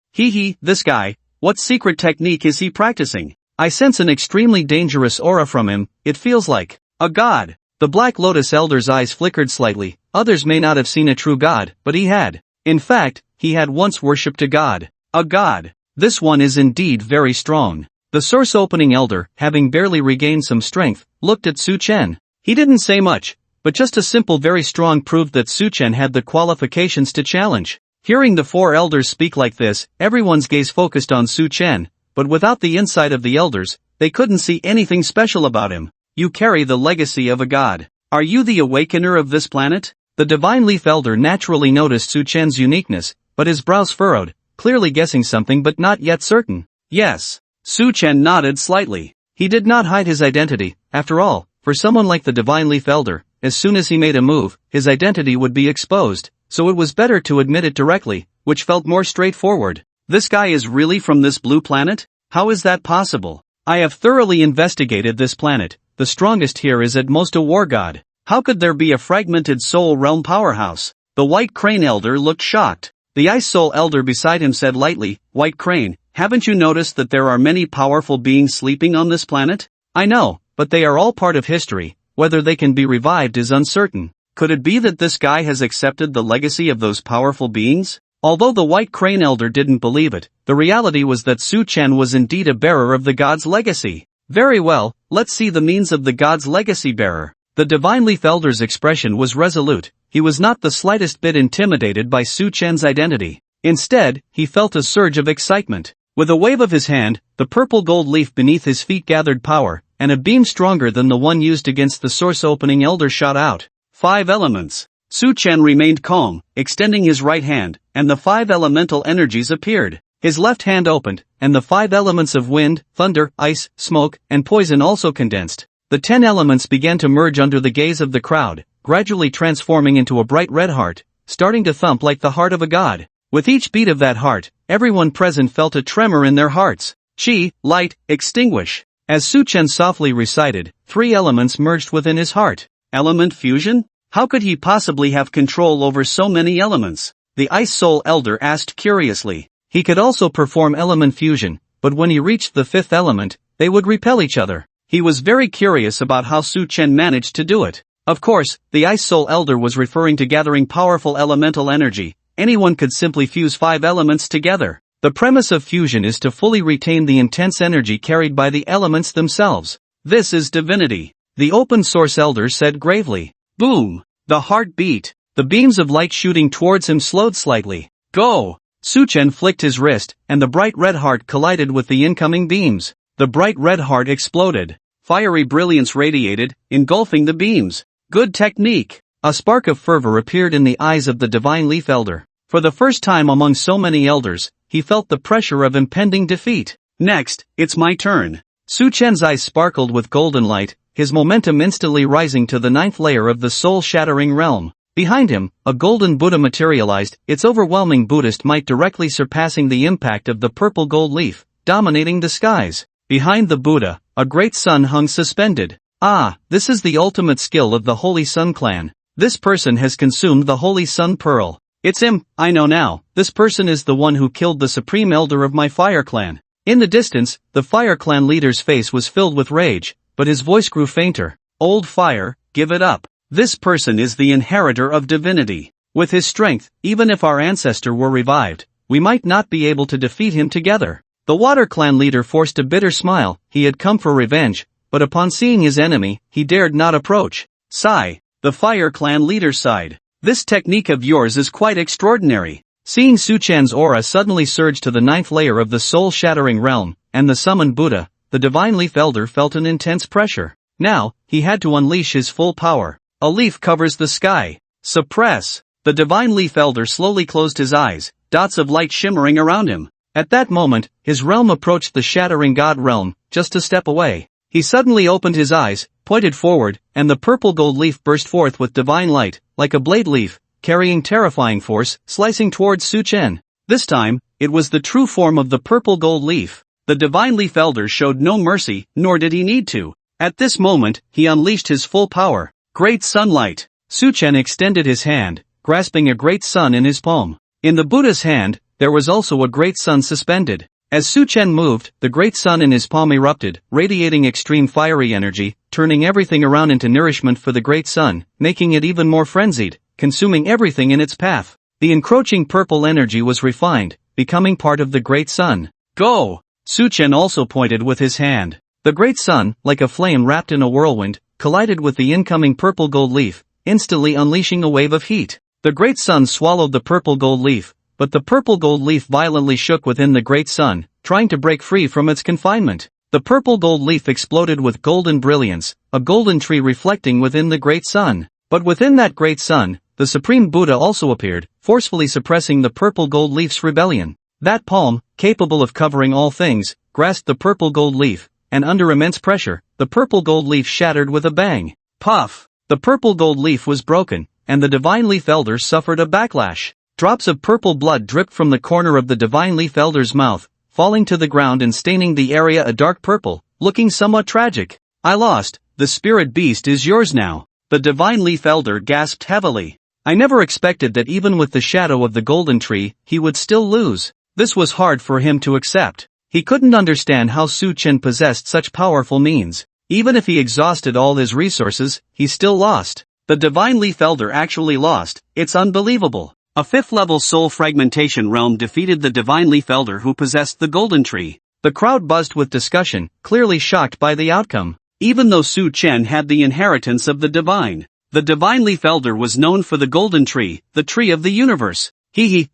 This guy, what secret technique is he practicing? I sense an extremely dangerous aura from him, it feels like a god. The Black Lotus elder's eyes flickered slightly. Others may not have seen a true god, but he had. In fact, he had once worshipped a god. A god. This one is indeed very strong. The source opening elder, having barely regained some strength, looked at Suchen. He didn't say much, but just a simple very strong proved that Suchen had the qualifications to challenge. Hearing the four elders speak like this, everyone's gaze focused on Suchen, but without the insight of the elders, they couldn't see anything special about him. You carry the legacy of a god. Are you the awakener of this planet? The divine leaf elder naturally noticed Suchen's uniqueness, but his brows furrowed, clearly guessing something but not yet certain. Yes. Suchen nodded slightly. He did not hide his identity. After all, for someone like the divine leaf elder, as soon as he made a move, his identity would be exposed, so it was better to admit it directly, which felt more straightforward. This guy is really from this blue planet? How is that possible? I have thoroughly investigated this planet. The strongest here is at most a war god. How could there be a fragmented soul realm powerhouse? The White Crane Elder looked shocked. The Ice Soul Elder beside him said lightly, White Crane, haven't you noticed that there are many powerful beings sleeping on this planet? I know, but they are all part of history. Whether they can be revived is uncertain. Could it be that this guy has accepted the legacy of those powerful beings? Although the White Crane Elder didn't believe it, the reality was that Su Chen was indeed a bearer of the god's legacy. Very well, let's see the means of the god's legacy bearer. The Divine Leaf Elder's expression was resolute. He was not the slightest bit intimidated by Su Chen's identity. Instead, he felt a surge of excitement. With a wave of his hand, the purple gold leaf beneath his feet gathered power, and a beam stronger than the one used against the source-opening elder shot out. 5 elements. Su Chen remained calm, extending his right hand, and the 5 elemental energies appeared. His left hand opened, and the 5 elements of wind, thunder, ice, smoke, and poison also condensed. The 10 elements began to merge under the gaze of the crowd, gradually transforming into a bright red heart, starting to thump like the heart of a god. With each beat of that heart, everyone present felt a tremor in their hearts. Chi, light, extinguish. As Su Chen softly recited, 3 elements merged within his heart. Element fusion? How could he possibly have control over so many elements? The Ice Soul Elder asked curiously. He could also perform element fusion, but when he reached the 5th element, they would repel each other. He was very curious about how Su Chen managed to do it. Of course, the Ice Soul Elder was referring to gathering powerful elemental energy. Anyone could simply fuse 5 elements together. The premise of fusion is to fully retain the intense energy carried by the elements themselves. This is divinity. The Open Source Elder said gravely. Boom! The heart beat. The beams of light shooting towards him slowed slightly. Go! Su Chen flicked his wrist, and the bright red heart collided with the incoming beams. The bright red heart exploded. Fiery brilliance radiated, engulfing the beams. Good technique. A spark of fervor appeared in the eyes of the Divine Leaf Elder. For the first time among so many elders, he felt the pressure of impending defeat. Next, it's my turn. Su Chen's eyes sparkled with golden light, his momentum instantly rising to the 9th layer of the soul-shattering realm. Behind him, a golden Buddha materialized, its overwhelming Buddhist might directly surpassing the impact of the purple gold leaf, dominating the skies. Behind the Buddha, a great sun hung suspended. Ah, this is the ultimate skill of the Holy Sun clan. This person has consumed the Holy Sun Pearl. It's him, I know now. This person is the one who killed the supreme elder of my fire clan. In the distance, the fire clan leader's face was filled with rage, but his voice grew fainter. Old fire, give it up. This person is the inheritor of divinity. With his strength, even if our ancestor were revived, we might not be able to defeat him together. The water clan leader forced a bitter smile. He had come for revenge, but upon seeing his enemy, he dared not approach. Sigh. The fire clan leader sighed. This technique of yours is quite extraordinary. Seeing Su Chen's aura suddenly surge to the 9th layer of the soul-shattering realm, and the summoned Buddha, the Divine Leaf Elder felt an intense pressure. Now, he had to unleash his full power. A leaf covers the sky. Suppress. The Divine Leaf Elder slowly closed his eyes, dots of light shimmering around him. At that moment, his realm approached the shattering god realm, just a step away. He suddenly opened his eyes, pointed forward, and the purple gold leaf burst forth with divine light, like a blade leaf, carrying terrifying force, slicing towards Su Chen. This time, it was the true form of the purple gold leaf. The Divine Leaf Elder showed no mercy, nor did he need to. At this moment, he unleashed his full power. Great sunlight. Su Chen extended his hand, grasping a great sun in his palm. In the Buddha's hand, there was also a great sun suspended. As Su Chen moved, the great sun in his palm erupted, radiating extreme fiery energy, turning everything around into nourishment for the great sun, making it even more frenzied, consuming everything in its path. The encroaching purple energy was refined, becoming part of the great sun. Go! Su Chen also pointed with his hand. The great sun, like a flame wrapped in a whirlwind, collided with the incoming purple gold leaf, instantly unleashing a wave of heat. The great sun swallowed the purple gold leaf, but the purple gold leaf violently shook within the great sun, trying to break free from its confinement. The purple gold leaf exploded with golden brilliance, a golden tree reflecting within the great sun. But within that great sun, the supreme Buddha also appeared, forcefully suppressing the purple gold leaf's rebellion. That palm, capable of covering all things, grasped the purple gold leaf, and under immense pressure, the purple gold leaf shattered with a bang. Puff! The purple gold leaf was broken, and the divine leaf elder suffered a backlash. Drops of purple blood dripped from the corner of the divine leaf elder's mouth, falling to the ground and staining the area a dark purple, looking somewhat tragic. I lost. The spirit beast is yours now. The divine leaf elder gasped heavily. I never expected that even with the shadow of the golden tree, he would still lose. This was hard for him to accept. He couldn't understand how Su Chen possessed such powerful means. Even if he exhausted all his resources, he still lost. The divine leaf elder actually lost. It's unbelievable. A 5th-level soul fragmentation realm defeated the divine leaf elder who possessed the golden tree. The crowd buzzed with discussion, clearly shocked by the outcome. Even though Su Chen had the inheritance of the divine leaf elder was known for the golden tree, the tree of the universe.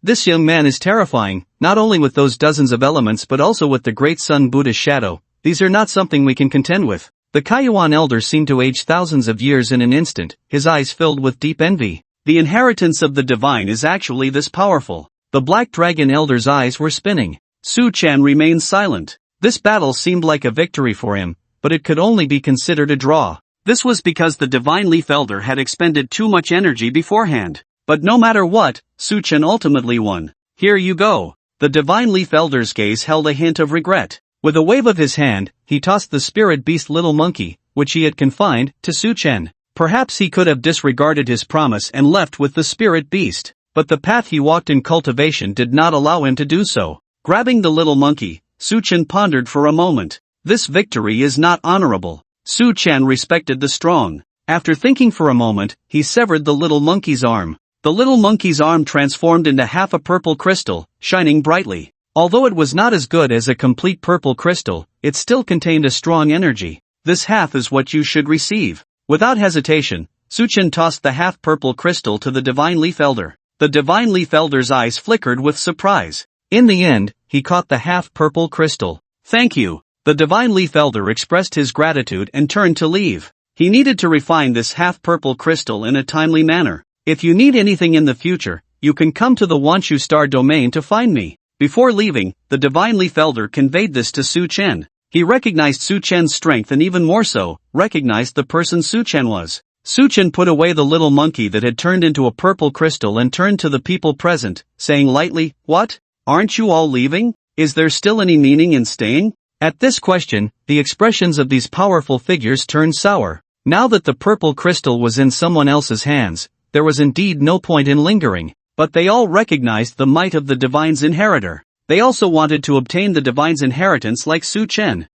This young man is terrifying, not only with those dozens of elements but also with the great sun Buddha's shadow. These are not something we can contend with. The Kaiyuan elder seemed to age thousands of years in an instant, his eyes filled with deep envy. The inheritance of the divine is actually this powerful. The black dragon elder's eyes were spinning. Su Chen remained silent. This battle seemed like a victory for him, but it could only be considered a draw. This was because the divine leaf elder had expended too much energy beforehand. But no matter what, Su Chen ultimately won. Here you go. The divine leaf elder's gaze held a hint of regret. With a wave of his hand, he tossed the spirit beast little monkey, which he had confined, to Su Chen. Perhaps he could have disregarded his promise and left with the spirit beast, but the path he walked in cultivation did not allow him to do so. Grabbing the little monkey, Su Chen pondered for a moment. This victory is not honorable. Su Chen respected the strong. After thinking for a moment, he severed the little monkey's arm. The little monkey's arm transformed into half a purple crystal, shining brightly. Although it was not as good as a complete purple crystal, it still contained a strong energy. This half is what you should receive. Without hesitation, Su Chen tossed the half-purple crystal to the divine leaf elder. The divine leaf elder's eyes flickered with surprise. In the end, he caught the half-purple crystal. Thank you. The divine leaf elder expressed his gratitude and turned to leave. He needed to refine this half-purple crystal in a timely manner. If you need anything in the future, you can come to the Wanshu Star domain to find me. Before leaving, the divine leaf elder conveyed this to Su Chen. He recognized Su Chen's strength and even more so, recognized the person Su Chen was. Su Chen put away the little monkey that had turned into a purple crystal and turned to the people present, saying lightly, "What? Aren't you all leaving? Is there still any meaning in staying?" At this question, the expressions of these powerful figures turned sour. Now that the purple crystal was in someone else's hands, there was indeed no point in lingering. But they all recognized the might of the divine's inheritor. They also wanted to obtain the divine's inheritance like Su Chen.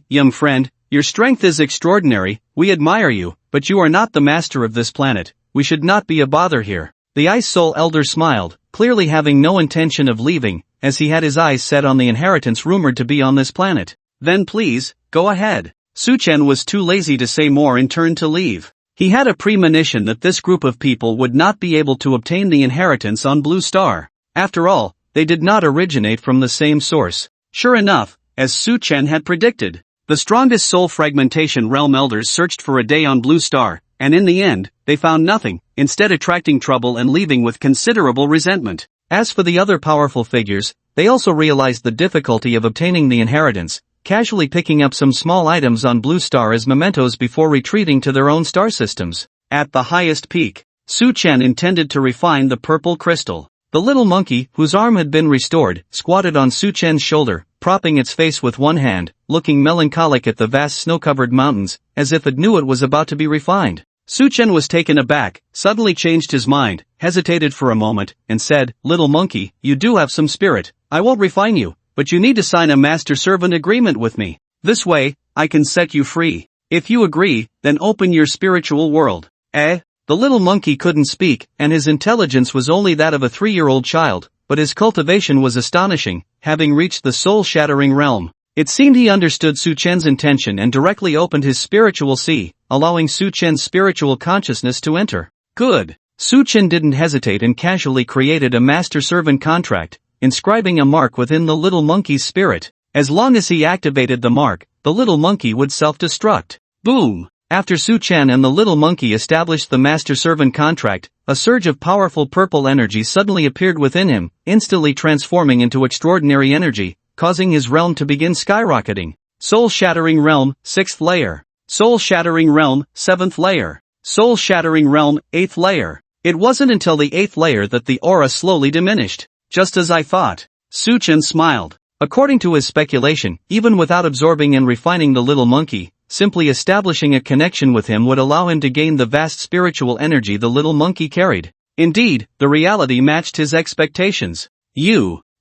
Young friend, your strength is extraordinary, we admire you, but you are not the master of this planet, we should not be a bother here. The Ice Soul Elder smiled, clearly having no intention of leaving, as he had his eyes set on the inheritance rumored to be on this planet. Then please, go ahead. Su Chen was too lazy to say more and turned to leave. He had a premonition that this group of people would not be able to obtain the inheritance on Blue Star. After all, they did not originate from the same source. Sure enough, as Su Chen had predicted, the strongest soul fragmentation realm elders searched for a day on Blue Star, and in the end, they found nothing, instead attracting trouble and leaving with considerable resentment. As for the other powerful figures, they also realized the difficulty of obtaining the inheritance, casually picking up some small items on Blue Star as mementos before retreating to their own star systems. At the highest peak, Su Chen intended to refine the purple crystal. The little monkey, whose arm had been restored, squatted on Su Chen's shoulder, propping its face with one hand, looking melancholic at the vast snow-covered mountains, as if it knew it was about to be refined. Su Chen was taken aback, suddenly changed his mind, hesitated for a moment, and said, "Little monkey, you do have some spirit. I won't refine you, but you need to sign a master-servant agreement with me. This way, I can set you free. If you agree, then open your spiritual world." The little monkey couldn't speak, and his intelligence was only that of a 3-year-old child, but his cultivation was astonishing, having reached the soul-shattering realm. It seemed he understood Su Chen's intention and directly opened his spiritual sea, allowing Su Chen's spiritual consciousness to enter. Good. Su Chen didn't hesitate and casually created a master-servant contract, inscribing a mark within the little monkey's spirit. As long as he activated the mark, the little monkey would self-destruct. Boom! After Su Chen and the little monkey established the master-servant contract, a surge of powerful purple energy suddenly appeared within him, instantly transforming into extraordinary energy, causing his realm to begin skyrocketing. Soul-shattering realm, 6th layer. Soul-shattering realm, 7th layer. Soul-shattering realm, 8th layer. It wasn't until the 8th layer that the aura slowly diminished. Just as I thought. Su-Chen smiled. According to his speculation, even without absorbing and refining the little monkey, simply establishing a connection with him would allow him to gain the vast spiritual energy the little monkey carried. Indeed, the reality matched his expectations.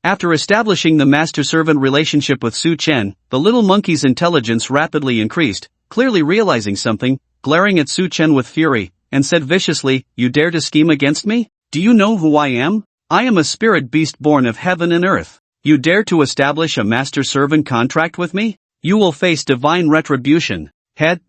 After establishing the master-servant relationship with Su-Chen, the little monkey's intelligence rapidly increased, clearly realizing something, glaring at Su-Chen with fury, and said viciously, "You dare to scheme against me? Do you know who I am? I am a spirit beast born of heaven and earth. You dare to establish a master-servant contract with me? You will face divine retribution."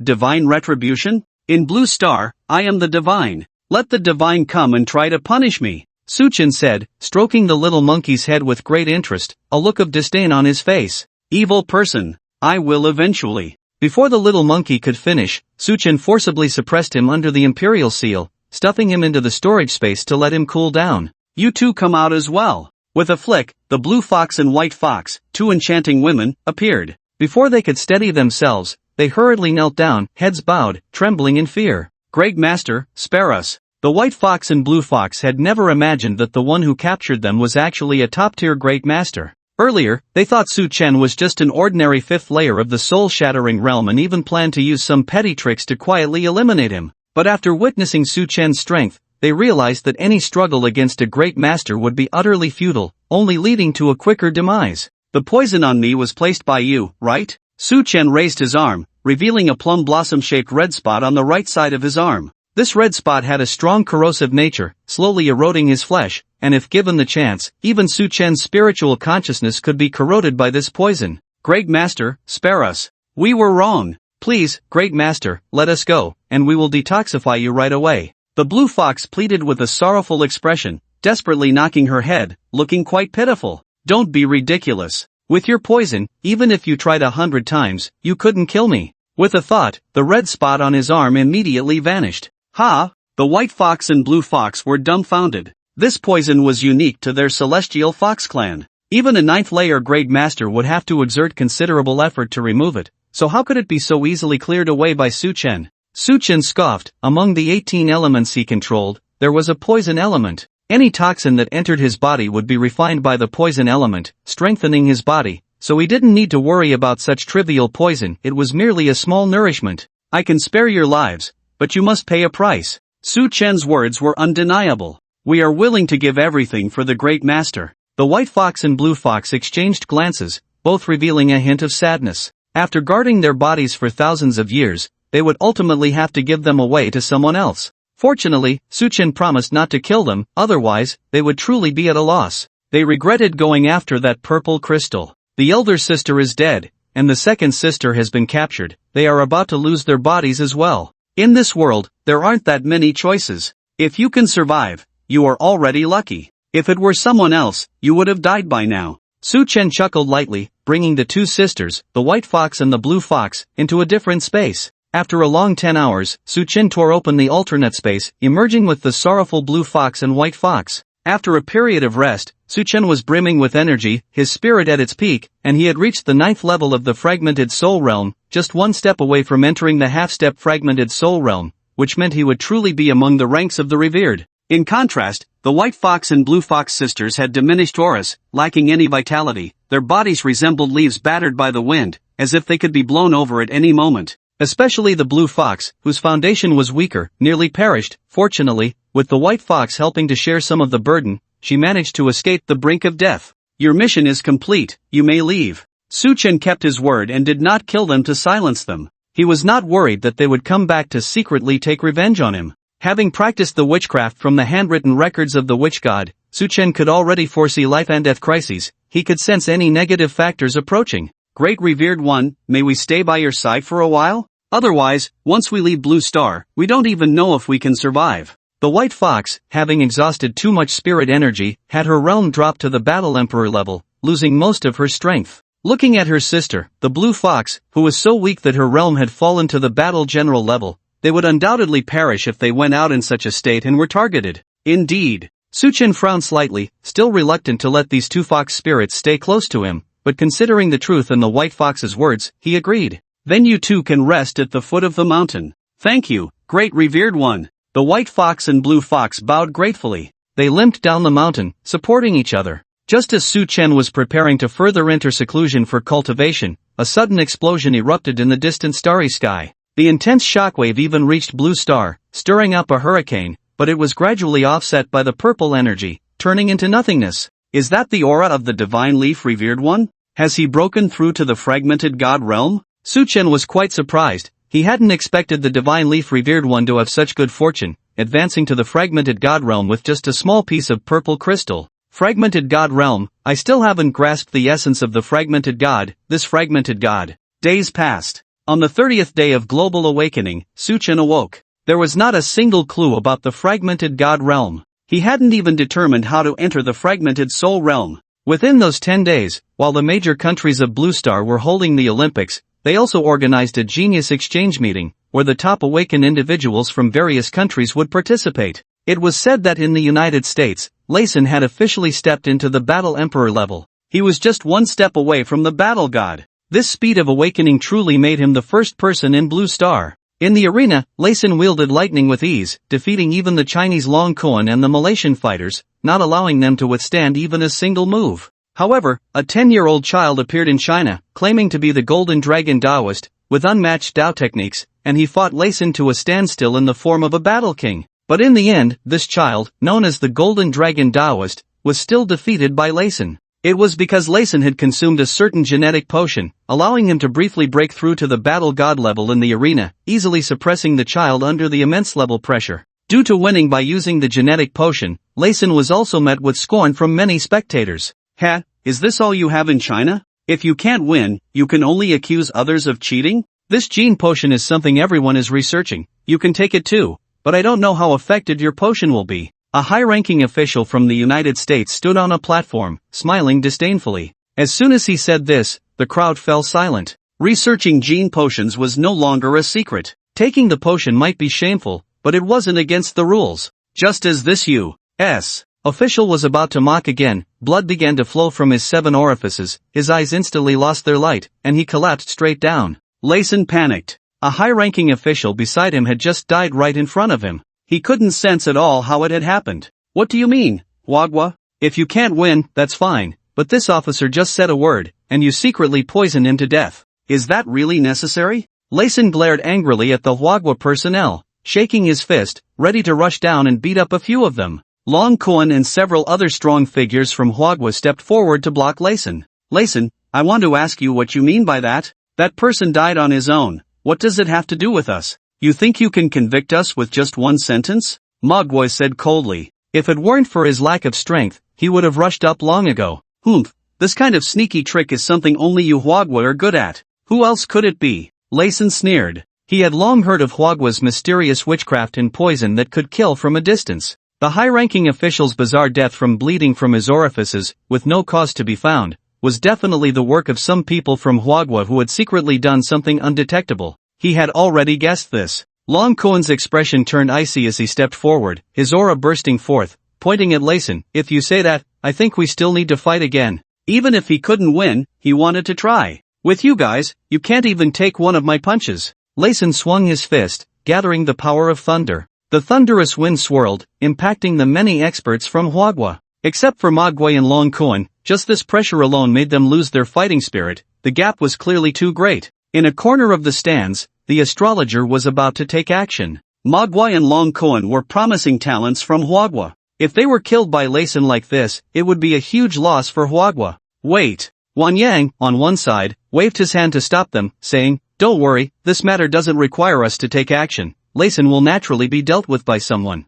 Divine retribution? In Blue Star, I am the divine. Let the divine come and try to punish me, Su-Chen said, stroking the little monkey's head with great interest, a look of disdain on his face. Evil person. I will eventually. Before the little monkey could finish, Su-Chen forcibly suppressed him under the imperial seal, stuffing him into the storage space to let him cool down. You two come out as well. With a flick, the blue fox and white fox, two enchanting women, appeared. Before they could steady themselves, they hurriedly knelt down, heads bowed, trembling in fear. Great Master, spare us. The white fox and blue fox had never imagined that the one who captured them was actually a top-tier Great Master. Earlier, they thought Su-Chen was just an ordinary 5th layer of the soul-shattering realm and even planned to use some petty tricks to quietly eliminate him. But after witnessing Su-Chen's strength, they realized that any struggle against a Great Master would be utterly futile, only leading to a quicker demise. The poison on me was placed by you, right? Su-Chen raised his arm, revealing a plum blossom-shaped red spot on the right side of his arm. This red spot had a strong corrosive nature, slowly eroding his flesh, and if given the chance, even Su-Chen's spiritual consciousness could be corroded by this poison. Great Master, spare us. We were wrong. Please, Great Master, let us go, and we will detoxify you right away. The blue fox pleaded with a sorrowful expression, desperately knocking her head, looking quite pitiful. Don't be ridiculous. With your poison, even if you tried 100 times, you couldn't kill me. With a thought, the red spot on his arm immediately vanished. Ha! The white fox and blue fox were dumbfounded. This poison was unique to their celestial fox clan. Even a 9th layer Great Master would have to exert considerable effort to remove it, so how could it be so easily cleared away by Su-Chen? Su-Chen scoffed. Among the 18 elements he controlled, there was a poison element. Any toxin that entered his body would be refined by the poison element, strengthening his body, so he didn't need to worry about such trivial poison. It was merely a small nourishment. I can spare your lives, but you must pay a price. Su-Chen's words were undeniable. We are willing to give everything for the Great Master. The white fox and blue fox exchanged glances, both revealing a hint of sadness. After guarding their bodies for thousands of years, they would ultimately have to give them away to someone else. Fortunately, Su-Chen promised not to kill them, otherwise, they would truly be at a loss. They regretted going after that purple crystal. The elder sister is dead, and the second sister has been captured. They are about to lose their bodies as well. In this world, there aren't that many choices. If you can survive, you are already lucky. If it were someone else, you would have died by now. Su-Chen chuckled lightly, bringing the two sisters, the white fox and the blue fox, into a different space. After a long 10 hours, Su-Chen tore open the alternate space, emerging with the sorrowful blue fox and white fox. After a period of rest, Su-Chen was brimming with energy, his spirit at its peak, and he had reached the 9th level of the fragmented soul realm, just one step away from entering the half-step fragmented soul realm, which meant he would truly be among the ranks of the revered. In contrast, the white fox and blue fox sisters had diminished auras, lacking any vitality. Their bodies resembled leaves battered by the wind, as if they could be blown over at any moment. Especially the blue fox, whose foundation was weaker, nearly perished. Fortunately, with the white fox helping to share some of the burden, she managed to escape the brink of death. Your mission is complete, you may leave. Su-Chen kept his word and did not kill them to silence them. He was not worried that they would come back to secretly take revenge on him. Having practiced the witchcraft from the handwritten records of the witch god, Su-Chen could already foresee life and death crises. He could sense any negative factors approaching. Great revered one, may we stay by your side for a while? Otherwise, once we leave Blue Star, we don't even know if we can survive. The white fox, having exhausted too much spirit energy, had her realm drop to the battle emperor level, losing most of her strength. Looking at her sister, the blue fox, who was so weak that her realm had fallen to the battle general level, they would undoubtedly perish if they went out in such a state and were targeted. Indeed. Su-Chen frowned slightly, still reluctant to let these two fox spirits stay close to him, but considering the truth in the white fox's words, he agreed. Then you two can rest at the foot of the mountain. Thank you, great revered one. The white fox and blue fox bowed gratefully. They limped down the mountain, supporting each other. Just as Su Chen was preparing to further enter seclusion for cultivation, a sudden explosion erupted in the distant starry sky. The intense shockwave even reached Blue Star, stirring up a hurricane, but it was gradually offset by the purple energy, turning into nothingness. Is that the aura of the divine leaf revered one? Has he broken through to the fragmented god realm? Su Chen was quite surprised. He hadn't expected the divine leaf revered one to have such good fortune, advancing to the fragmented god realm with just a small piece of purple crystal. Fragmented god realm, I still haven't grasped the essence of the fragmented god, this fragmented god. Days passed. On the 30th day of global awakening, Su Chen awoke. There was not a single clue about the fragmented god realm. He hadn't even determined how to enter the fragmented soul realm. Within those 10 days, while the major countries of Blue Star were holding the Olympics, they also organized a genius exchange meeting, where the top Awaken individuals from various countries would participate. It was said that in the United States, Layson had officially stepped into the Battle Emperor level. He was just one step away from the Battle God. This speed of awakening truly made him the first person in Blue Star. In the arena, Layson wielded lightning with ease, defeating even the Chinese Long Kuan and the Malaysian fighters, not allowing them to withstand even a single move. However, a 10-year-old child appeared in China, claiming to be the Golden Dragon Taoist, with unmatched Tao techniques, and he fought Layson to a standstill in the form of a battle king. But in the end, this child, known as the Golden Dragon Taoist, was still defeated by Layson. It was because Layson had consumed a certain genetic potion, allowing him to briefly break through to the battle god level in the arena, easily suppressing the child under the immense level pressure. Due to winning by using the genetic potion, Layson was also met with scorn from many spectators. Ha, is this all you have in China? If you can't win, you can only accuse others of cheating? This gene potion is something everyone is researching. You can take it too, but I don't know how effective your potion will be. A high-ranking official from the United States stood on a platform, smiling disdainfully. As soon as he said this, the crowd fell silent. Researching gene potions was no longer a secret. Taking the potion might be shameful, but it wasn't against the rules. Just as this U.S. official was about to mock again, blood began to flow from his 7 orifices, his eyes instantly lost their light, and he collapsed straight down. Layson panicked. A high-ranking official beside him had just died right in front of him. He couldn't sense at all how it had happened. What do you mean, Wagwa? If you can't win, that's fine, but this officer just said a word, and you secretly poisoned him to death. Is that really necessary? Layson glared angrily at the Wagwa personnel, shaking his fist, ready to rush down and beat up a few of them. Long Kuan and several other strong figures from Wagwa stepped forward to block Layson. Layson, I want to ask you what you mean by that. That person died on his own. What does it have to do with us? You think you can convict us with just one sentence? Mogwai said coldly. If it weren't for his lack of strength, he would have rushed up long ago. Humph, this kind of sneaky trick is something only you Huagwa are good at. Who else could it be? Layson sneered. He had long heard of Huagwa's mysterious witchcraft and poison that could kill from a distance. The high-ranking official's bizarre death from bleeding from his orifices, with no cause to be found, was definitely the work of some people from Huagwa who had secretly done something undetectable. He had already guessed this. Long Kuan's expression turned icy as he stepped forward, his aura bursting forth, pointing at Layson. If you say that, I think we still need to fight again. Even if he couldn't win, he wanted to try. With you guys, you can't even take one of my punches. Layson swung his fist, gathering the power of thunder. The thunderous wind swirled, impacting the many experts from Huagwa. Except for Mogwai and Long Kuan, just this pressure alone made them lose their fighting spirit. The gap was clearly too great. In a corner of the stands, the astrologer was about to take action. Mogwai and Long Kuan were promising talents from Huagwa. If they were killed by Layson like this, it would be a huge loss for Huagwa. Wait. Wan Yang, on one side, waved his hand to stop them, saying, "Don't worry, this matter doesn't require us to take action. Layson will naturally be dealt with by someone."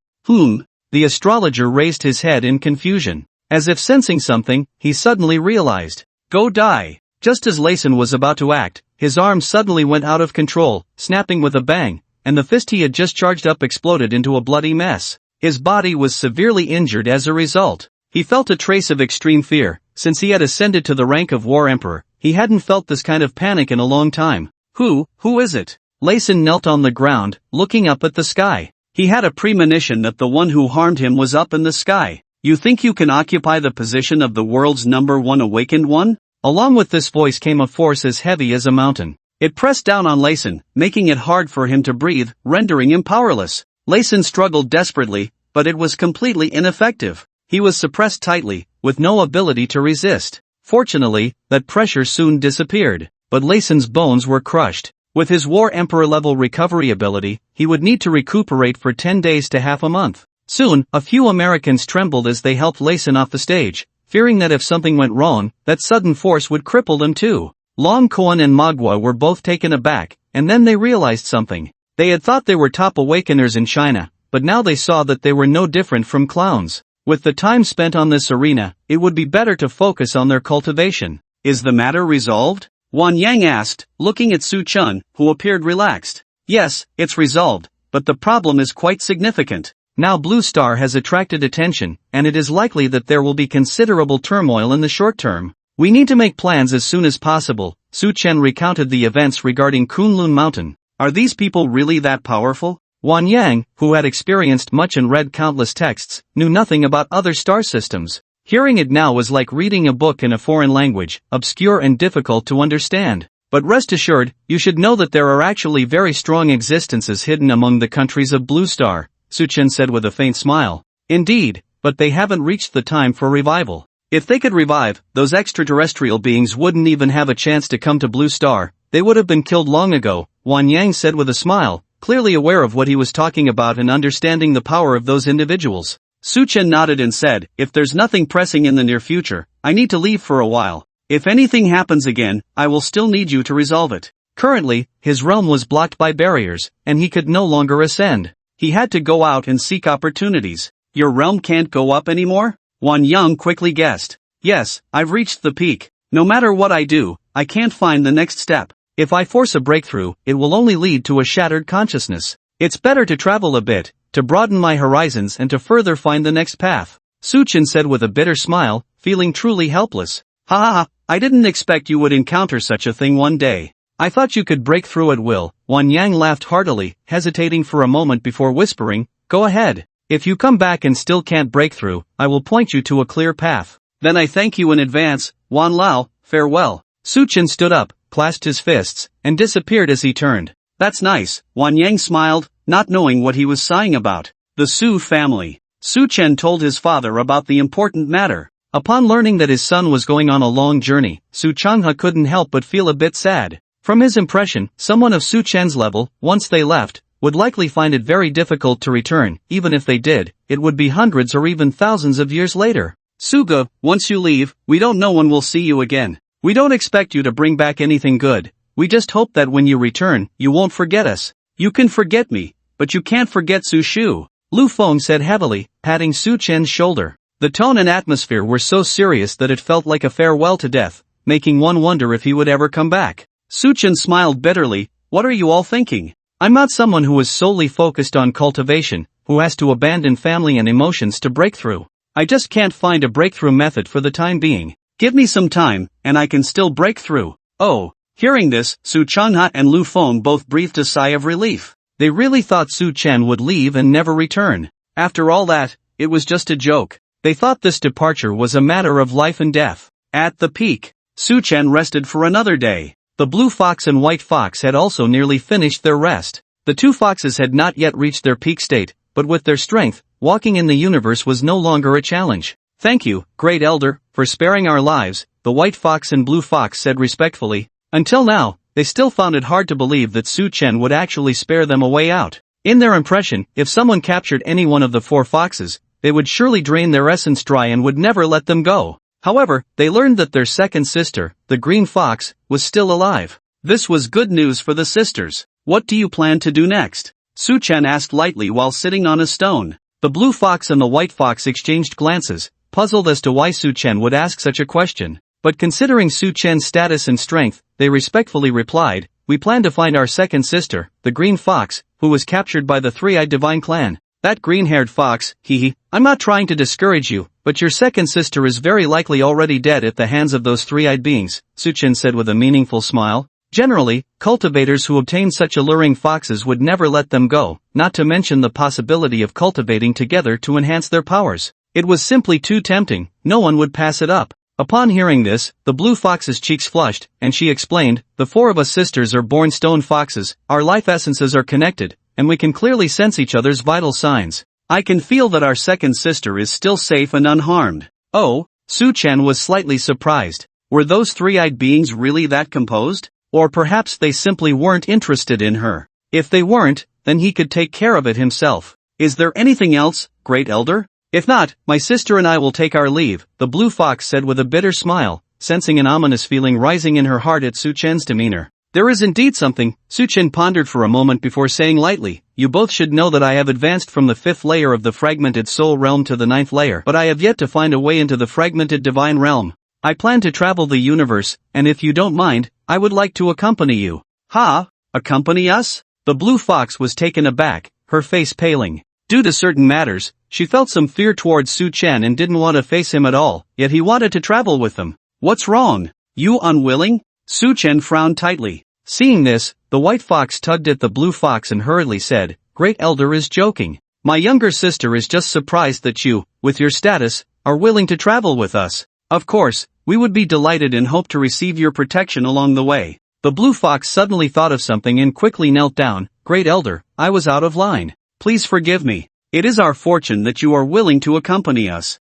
The astrologer raised his head in confusion. As if sensing something, he suddenly realized. Go die. Just as Layson was about to act, his arm suddenly went out of control, snapping with a bang, and the fist he had just charged up exploded into a bloody mess. His body was severely injured as a result. He felt a trace of extreme fear. Since he had ascended to the rank of War Emperor, he hadn't felt this kind of panic in a long time. Who is it? Layson knelt on the ground, looking up at the sky. He had a premonition that the one who harmed him was up in the sky. You think you can occupy the position of the world's #1 awakened one? Along with this voice came a force as heavy as a mountain. It pressed down on Layson, making it hard for him to breathe, rendering him powerless. Layson struggled desperately, but it was completely ineffective. He was suppressed tightly, with no ability to resist. Fortunately, that pressure soon disappeared, but Layson's bones were crushed. With his War Emperor level recovery ability, he would need to recuperate for 10 days to half a month. Soon, a few Americans trembled as they helped Layson off the stage, fearing that if something went wrong, that sudden force would cripple them too. Long Koan and Manhwa were both taken aback, and then they realized something. They had thought they were top awakeners in China, but now they saw that they were no different from clowns. With the time spent on this arena, it would be better to focus on their cultivation. Is the matter resolved? Wan Yang asked, looking at Su Chun, who appeared relaxed. Yes, it's resolved, but the problem is quite significant. Now Blue Star has attracted attention, and it is likely that there will be considerable turmoil in the short term. We need to make plans as soon as possible. Su Chen recounted the events regarding Kunlun Mountain. Are these people really that powerful? Wan Yang, who had experienced much and read countless texts, knew nothing about other star systems. Hearing it now was like reading a book in a foreign language, obscure and difficult to understand. But rest assured, you should know that there are actually very strong existences hidden among the countries of Blue Star, Su Chen said with a faint smile. Indeed, but they haven't reached the time for revival. If they could revive, those extraterrestrial beings wouldn't even have a chance to come to Blue Star. They would have been killed long ago, Wan Yang said with a smile, clearly aware of what he was talking about and understanding the power of those individuals. Su Chen nodded and said, if there's nothing pressing in the near future, I need to leave for a while. If anything happens again, I will still need you to resolve it. Currently, his realm was blocked by barriers, and he could no longer ascend. He had to go out and seek opportunities. Your realm can't go up anymore? Wan Yang quickly guessed. Yes, I've reached the peak. No matter what I do, I can't find the next step. If I force a breakthrough, it will only lead to a shattered consciousness. It's better to travel a bit, to broaden my horizons and to further find the next path. Su Chen said with a bitter smile, feeling truly helpless. Ha ha ha, I didn't expect you would encounter such a thing one day. I thought you could break through at will. Wan Yang laughed heartily, hesitating for a moment before whispering, go ahead. If you come back and still can't break through, I will point you to a clear path. Then I thank you in advance, Wan Lao, farewell. Su Chen stood up, clasped his fists, and disappeared as he turned. That's nice, Wan Yang smiled, not knowing what he was sighing about. The Su family. Su Chen told his father about the important matter. Upon learning that his son was going on a long journey, Su Changhe couldn't help but feel a bit sad. From his impression, someone of Su Chen's level, once they left, would likely find it very difficult to return. Even if they did, it would be hundreds or even thousands of years later. Suga, once you leave, we don't know when we'll see you again. We don't expect you to bring back anything good. We just hope that when you return, you won't forget us. You can forget me, but you can't forget Su Shu. Lu Feng said heavily, patting Su Chen's shoulder. The tone and atmosphere were so serious that it felt like a farewell to death, making one wonder if he would ever come back. Su Chen smiled bitterly. What are you all thinking? I'm not someone who is solely focused on cultivation, who has to abandon family and emotions to break through. I just can't find a breakthrough method for the time being. Give me some time, and I can still break through. Oh. Hearing this, Su Changhe and Lu Feng both breathed a sigh of relief. They really thought Su Chen would leave and never return. After all that, it was just a joke. They thought this departure was a matter of life and death. At the peak, Su Chen rested for another day. The blue fox and white fox had also nearly finished their rest. The two foxes had not yet reached their peak state, but with their strength, walking in the universe was no longer a challenge. Thank you, Great Elder, for sparing our lives, the white fox and blue fox said respectfully. Until now, they still found it hard to believe that Su Chen would actually spare them a way out. In their impression, if someone captured any one of the four foxes, they would surely drain their essence dry and would never let them go. However, they learned that their second sister, the green fox, was still alive. This was good news for the sisters. What do you plan to do next? Su Chen asked lightly while sitting on a stone. The blue fox and the white fox exchanged glances, puzzled as to why Su Chen would ask such a question. But considering Su Chen's status and strength, they respectfully replied, we plan to find our second sister, the green fox, who was captured by the three-eyed divine clan. That green-haired fox, hee. I'm not trying to discourage you, but your second sister is very likely already dead at the hands of those three-eyed beings, Su Chen said with a meaningful smile. Generally, cultivators who obtain such alluring foxes would never let them go, not to mention the possibility of cultivating together to enhance their powers. It was simply too tempting, no one would pass it up. Upon hearing this, the blue fox's cheeks flushed, and she explained, "The four of us sisters are born stone foxes, our life essences are connected, and we can clearly sense each other's vital signs. I can feel that our second sister is still safe and unharmed." Oh, Su-chan was slightly surprised. Were those three-eyed beings really that composed? Or perhaps they simply weren't interested in her. If they weren't, then he could take care of it himself. "Is there anything else, Great Elder? If not, my sister and I will take our leave," the blue fox said with a bitter smile, sensing an ominous feeling rising in her heart at Su-chan's demeanor. "There is indeed something," Su-chan pondered for a moment before saying lightly, "You both should know that I have advanced from the 5th layer of the fragmented soul realm to the 9th layer, but I have yet to find a way into the fragmented divine realm. I plan to travel the universe, and if you don't mind, I would like to accompany you." "Ha? Accompany us?" The blue fox was taken aback, her face paling. Due to certain matters, she felt some fear towards Su-chan and didn't want to face him at all, yet he wanted to travel with them. "What's wrong? You unwilling?" Su-chan frowned tightly. Seeing this, the white fox tugged at the blue fox and hurriedly said, "Great Elder is joking. My younger sister is just surprised that you, with your status, are willing to travel with us. Of course, we would be delighted and hope to receive your protection along the way." The blue fox suddenly thought of something and quickly knelt down. "Great Elder, I was out of line. Please forgive me. It is our fortune that you are willing to accompany us."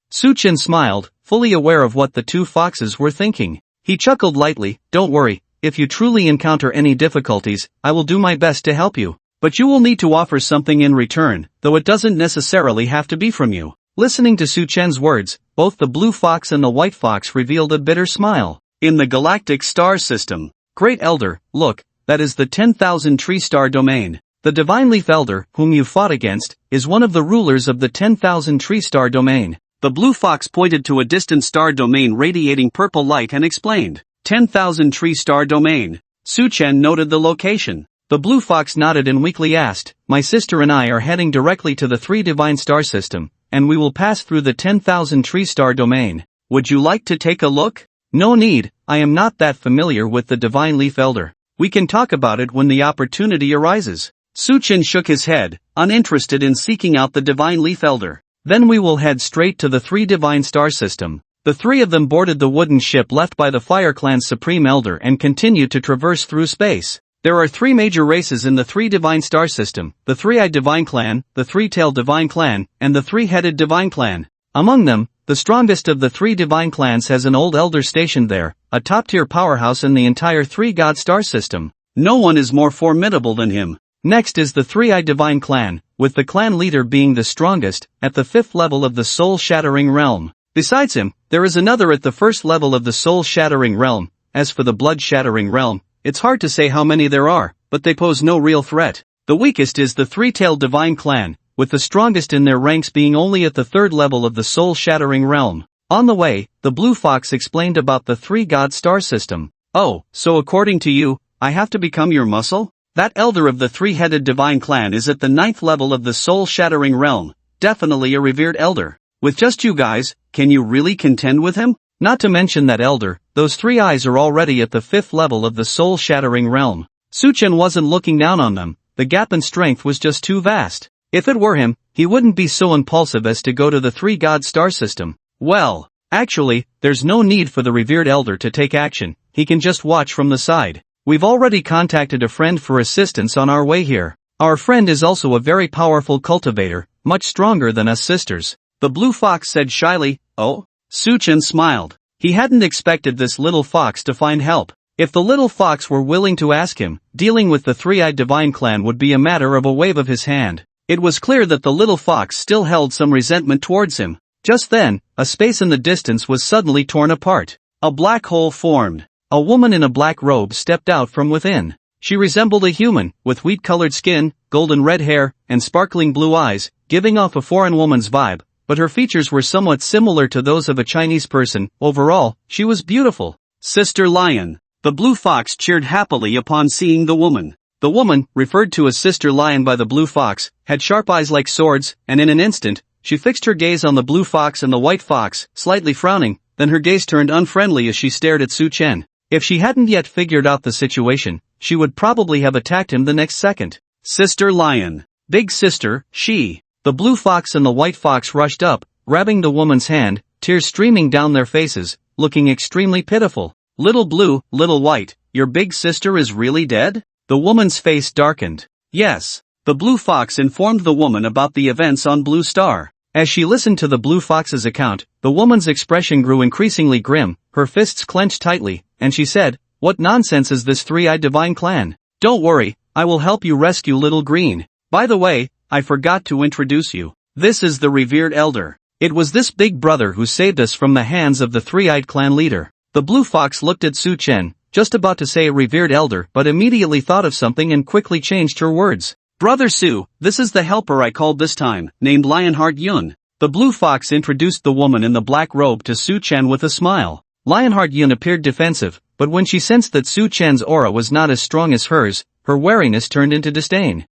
Su-chan smiled, fully aware of what the two foxes were thinking. He chuckled lightly, "Don't worry, if you truly encounter any difficulties, I will do my best to help you. But you will need to offer something in return, though it doesn't necessarily have to be from you." Listening to Su-chan's words, both the blue fox and the white fox revealed a bitter smile. "In the galactic star system, Great Elder, look, that is the 10,000 tree star domain. The Divine Leaf Elder, whom you fought against, is one of the rulers of the 10,000 tree star domain." The blue fox pointed to a distant star domain radiating purple light and explained, 10,000 tree star domain. Su-chan noted the location. The blue fox nodded and weakly asked, "My sister and I are heading directly to the 3 divine star system, and we will pass through the 10,000 tree star domain. Would you like to take a look?" "No need, I am not that familiar with the Divine Leaf Elder. We can talk about it when the opportunity arises." Su-chan shook his head, uninterested in seeking out the Divine Leaf Elder. "Then we will head straight to the 3 divine star system." The three of them boarded the wooden ship left by the Fire Clan's Supreme Elder and continued to traverse through space. There are 3 major races in the 3 divine star system: the 3-eyed divine clan, the 3-tailed divine clan, and the 3-headed divine clan. Among them, the strongest of the 3 divine clans has an old elder stationed there, a top-tier powerhouse in the entire 3-god star system. No one is more formidable than him. Next is the 3-eyed divine clan, with the clan leader being the strongest, at the 5th level of the soul-shattering realm. Besides him, there is another at the 1st level of the soul-shattering realm. As for the blood-shattering realm, it's hard to say how many there are, but they pose no real threat. The weakest is the 3-tailed divine clan, with the strongest in their ranks being only at the 3rd level of the soul-shattering realm. On the way, the blue fox explained about the 3-god star system. "Oh, so according to you, I have to become your muscle? That elder of the 3-headed divine clan is at the 9th level of the soul-shattering realm, definitely a revered elder. With just you guys, can you really contend with him? Not to mention that elder, those 3 eyes are already at the 5th level of the soul-shattering realm." Su-chan wasn't looking down on them, the gap in strength was just too vast. If it were him, he wouldn't be so impulsive as to go to the 3-god star system. Well, actually, there's no need for the revered elder to take action, he can just watch from the side. We've already contacted a friend for assistance on our way here. Our friend is also a very powerful cultivator, much stronger than us sisters. The blue fox said shyly. "Oh?" Su-chan smiled. He hadn't expected this little fox to find help. If the little fox were willing to ask him, dealing with the 3-eyed divine clan would be a matter of a wave of his hand. It was clear that the little fox still held some resentment towards him. Just then, a space in the distance was suddenly torn apart. A black hole formed. A woman in a black robe stepped out from within. She resembled a human, with wheat-colored skin, golden red hair, and sparkling blue eyes, giving off a foreign woman's vibe, but her features were somewhat similar to those of a Chinese person. Overall, she was beautiful. "Sister Lion." The blue fox cheered happily upon seeing the woman. The woman, referred to as Sister Lion by the blue fox, had sharp eyes like swords, and in an instant, she fixed her gaze on the blue fox and the white fox, slightly frowning, then her gaze turned unfriendly as she stared at Su-chan. If she hadn't yet figured out the situation, she would probably have attacked him the next second. "Sister Lion. Big sister, she." The blue fox and the white fox rushed up, grabbing the woman's hand, tears streaming down their faces, looking extremely pitiful. Little blue, little white, your big sister is really dead? The woman's face darkened. Yes. The blue fox informed the woman about the events on Blue Star. As she listened to the blue fox's account, the woman's expression grew increasingly grim, her fists clenched tightly, and she said, "What nonsense is this three-eyed divine clan? Don't worry, I will help you rescue Little Green. By the way, I forgot to introduce you. This is the revered elder. It was this big brother who saved us from the hands of the three-eyed clan leader." The blue fox looked at Su Chen, just about to say revered elder, but immediately thought of something and quickly changed her words. "Brother Su, this is the helper I called this time, named Lionheart Yun." The blue fox introduced the woman in the black robe to Su Chen with a smile. Lionheart Yun appeared defensive, but when she sensed that Su Chen's aura was not as strong as hers, her wariness turned into disdain.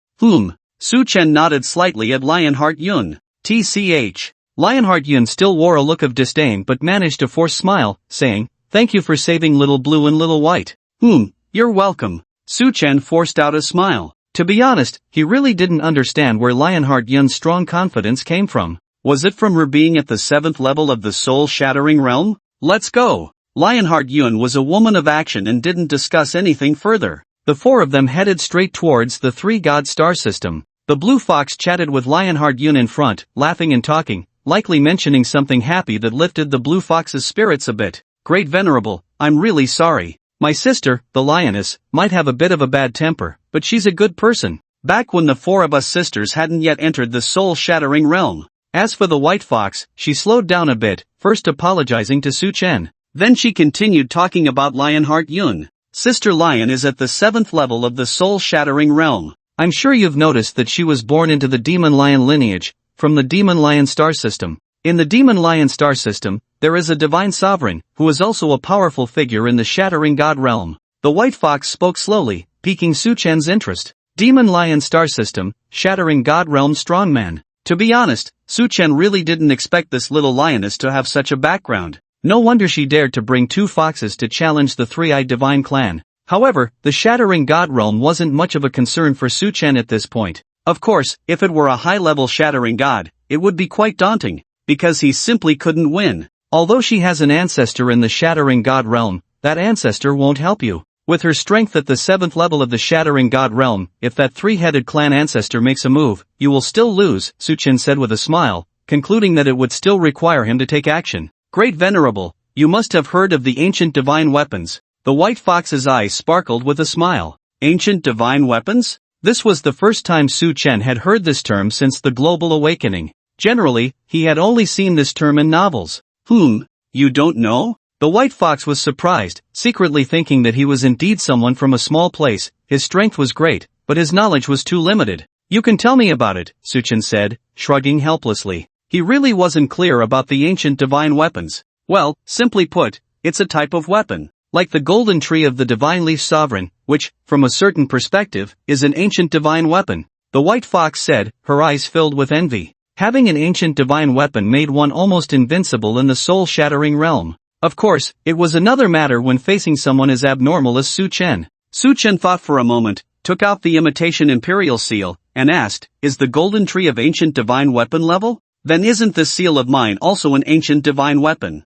Su Chen nodded slightly at Lionheart Yun. TCH. Lionheart Yun still wore a look of disdain but managed to force a smile, saying, "Thank you for saving Little Blue and Little White." You're welcome." Su Chen forced out a smile. To be honest, he really didn't understand where Lionheart Yun's strong confidence came from. Was it from her being at the 7th level of the soul-shattering realm? Let's go. Lionheart Yun was a woman of action and didn't discuss anything further. The four of them headed straight towards the three-god star system. The blue fox chatted with Lionheart Yun in front, laughing and talking, likely mentioning something happy that lifted the blue fox's spirits a bit. "Great Venerable, I'm really sorry. My sister, the lioness, might have a bit of a bad temper, but she's a good person." Back when the four of us sisters hadn't yet entered the soul-shattering realm. As for the white fox, she slowed down a bit, first apologizing to Su Chen. Then she continued talking about Lionheart Yun. "Sister Lion is at the 7th level of the soul-shattering realm. I'm sure you've noticed that she was born into the Demon Lion lineage, from the Demon Lion star system. In the Demon Lion star system, there is a divine sovereign, who is also a powerful figure in the shattering god realm." The white fox spoke slowly, piquing Su Chen's interest. Demon Lion star system, shattering god realm strongman. To be honest, Su Chen really didn't expect this little lioness to have such a background. No wonder she dared to bring two foxes to challenge the three-eyed divine clan. However, the shattering god realm wasn't much of a concern for Su Chen at this point. Of course, if it were a high-level shattering god, it would be quite daunting, because he simply couldn't win. Although she has an ancestor in the shattering god realm, that ancestor won't help you. With her strength at the 7th level of the shattering god realm, if that three-headed clan ancestor makes a move, you will still lose, Su Chen said with a smile, concluding that it would still require him to take action. "Great Venerable, you must have heard of the ancient divine weapons." The white fox's eyes sparkled with a smile. Ancient divine weapons? This was the first time Su Chen had heard this term since the global awakening. Generally, he had only seen this term in novels. You don't know? The white fox was surprised, secretly thinking that he was indeed someone from a small place. His strength was great, but his knowledge was too limited. "You can tell me about it," Su Chen said, shrugging helplessly. He really wasn't clear about the ancient divine weapons. Well, simply put, it's a type of weapon. Like the golden tree of the divine leaf sovereign, which, from a certain perspective, is an ancient divine weapon. The white fox said, her eyes filled with envy. Having an ancient divine weapon made one almost invincible in the soul-shattering realm. Of course, it was another matter when facing someone as abnormal as Su Chen. Su Chen thought for a moment, took out the imitation imperial seal, and asked, "Is the golden tree of ancient divine weapon level? Then isn't this seal of mine also an ancient divine weapon?"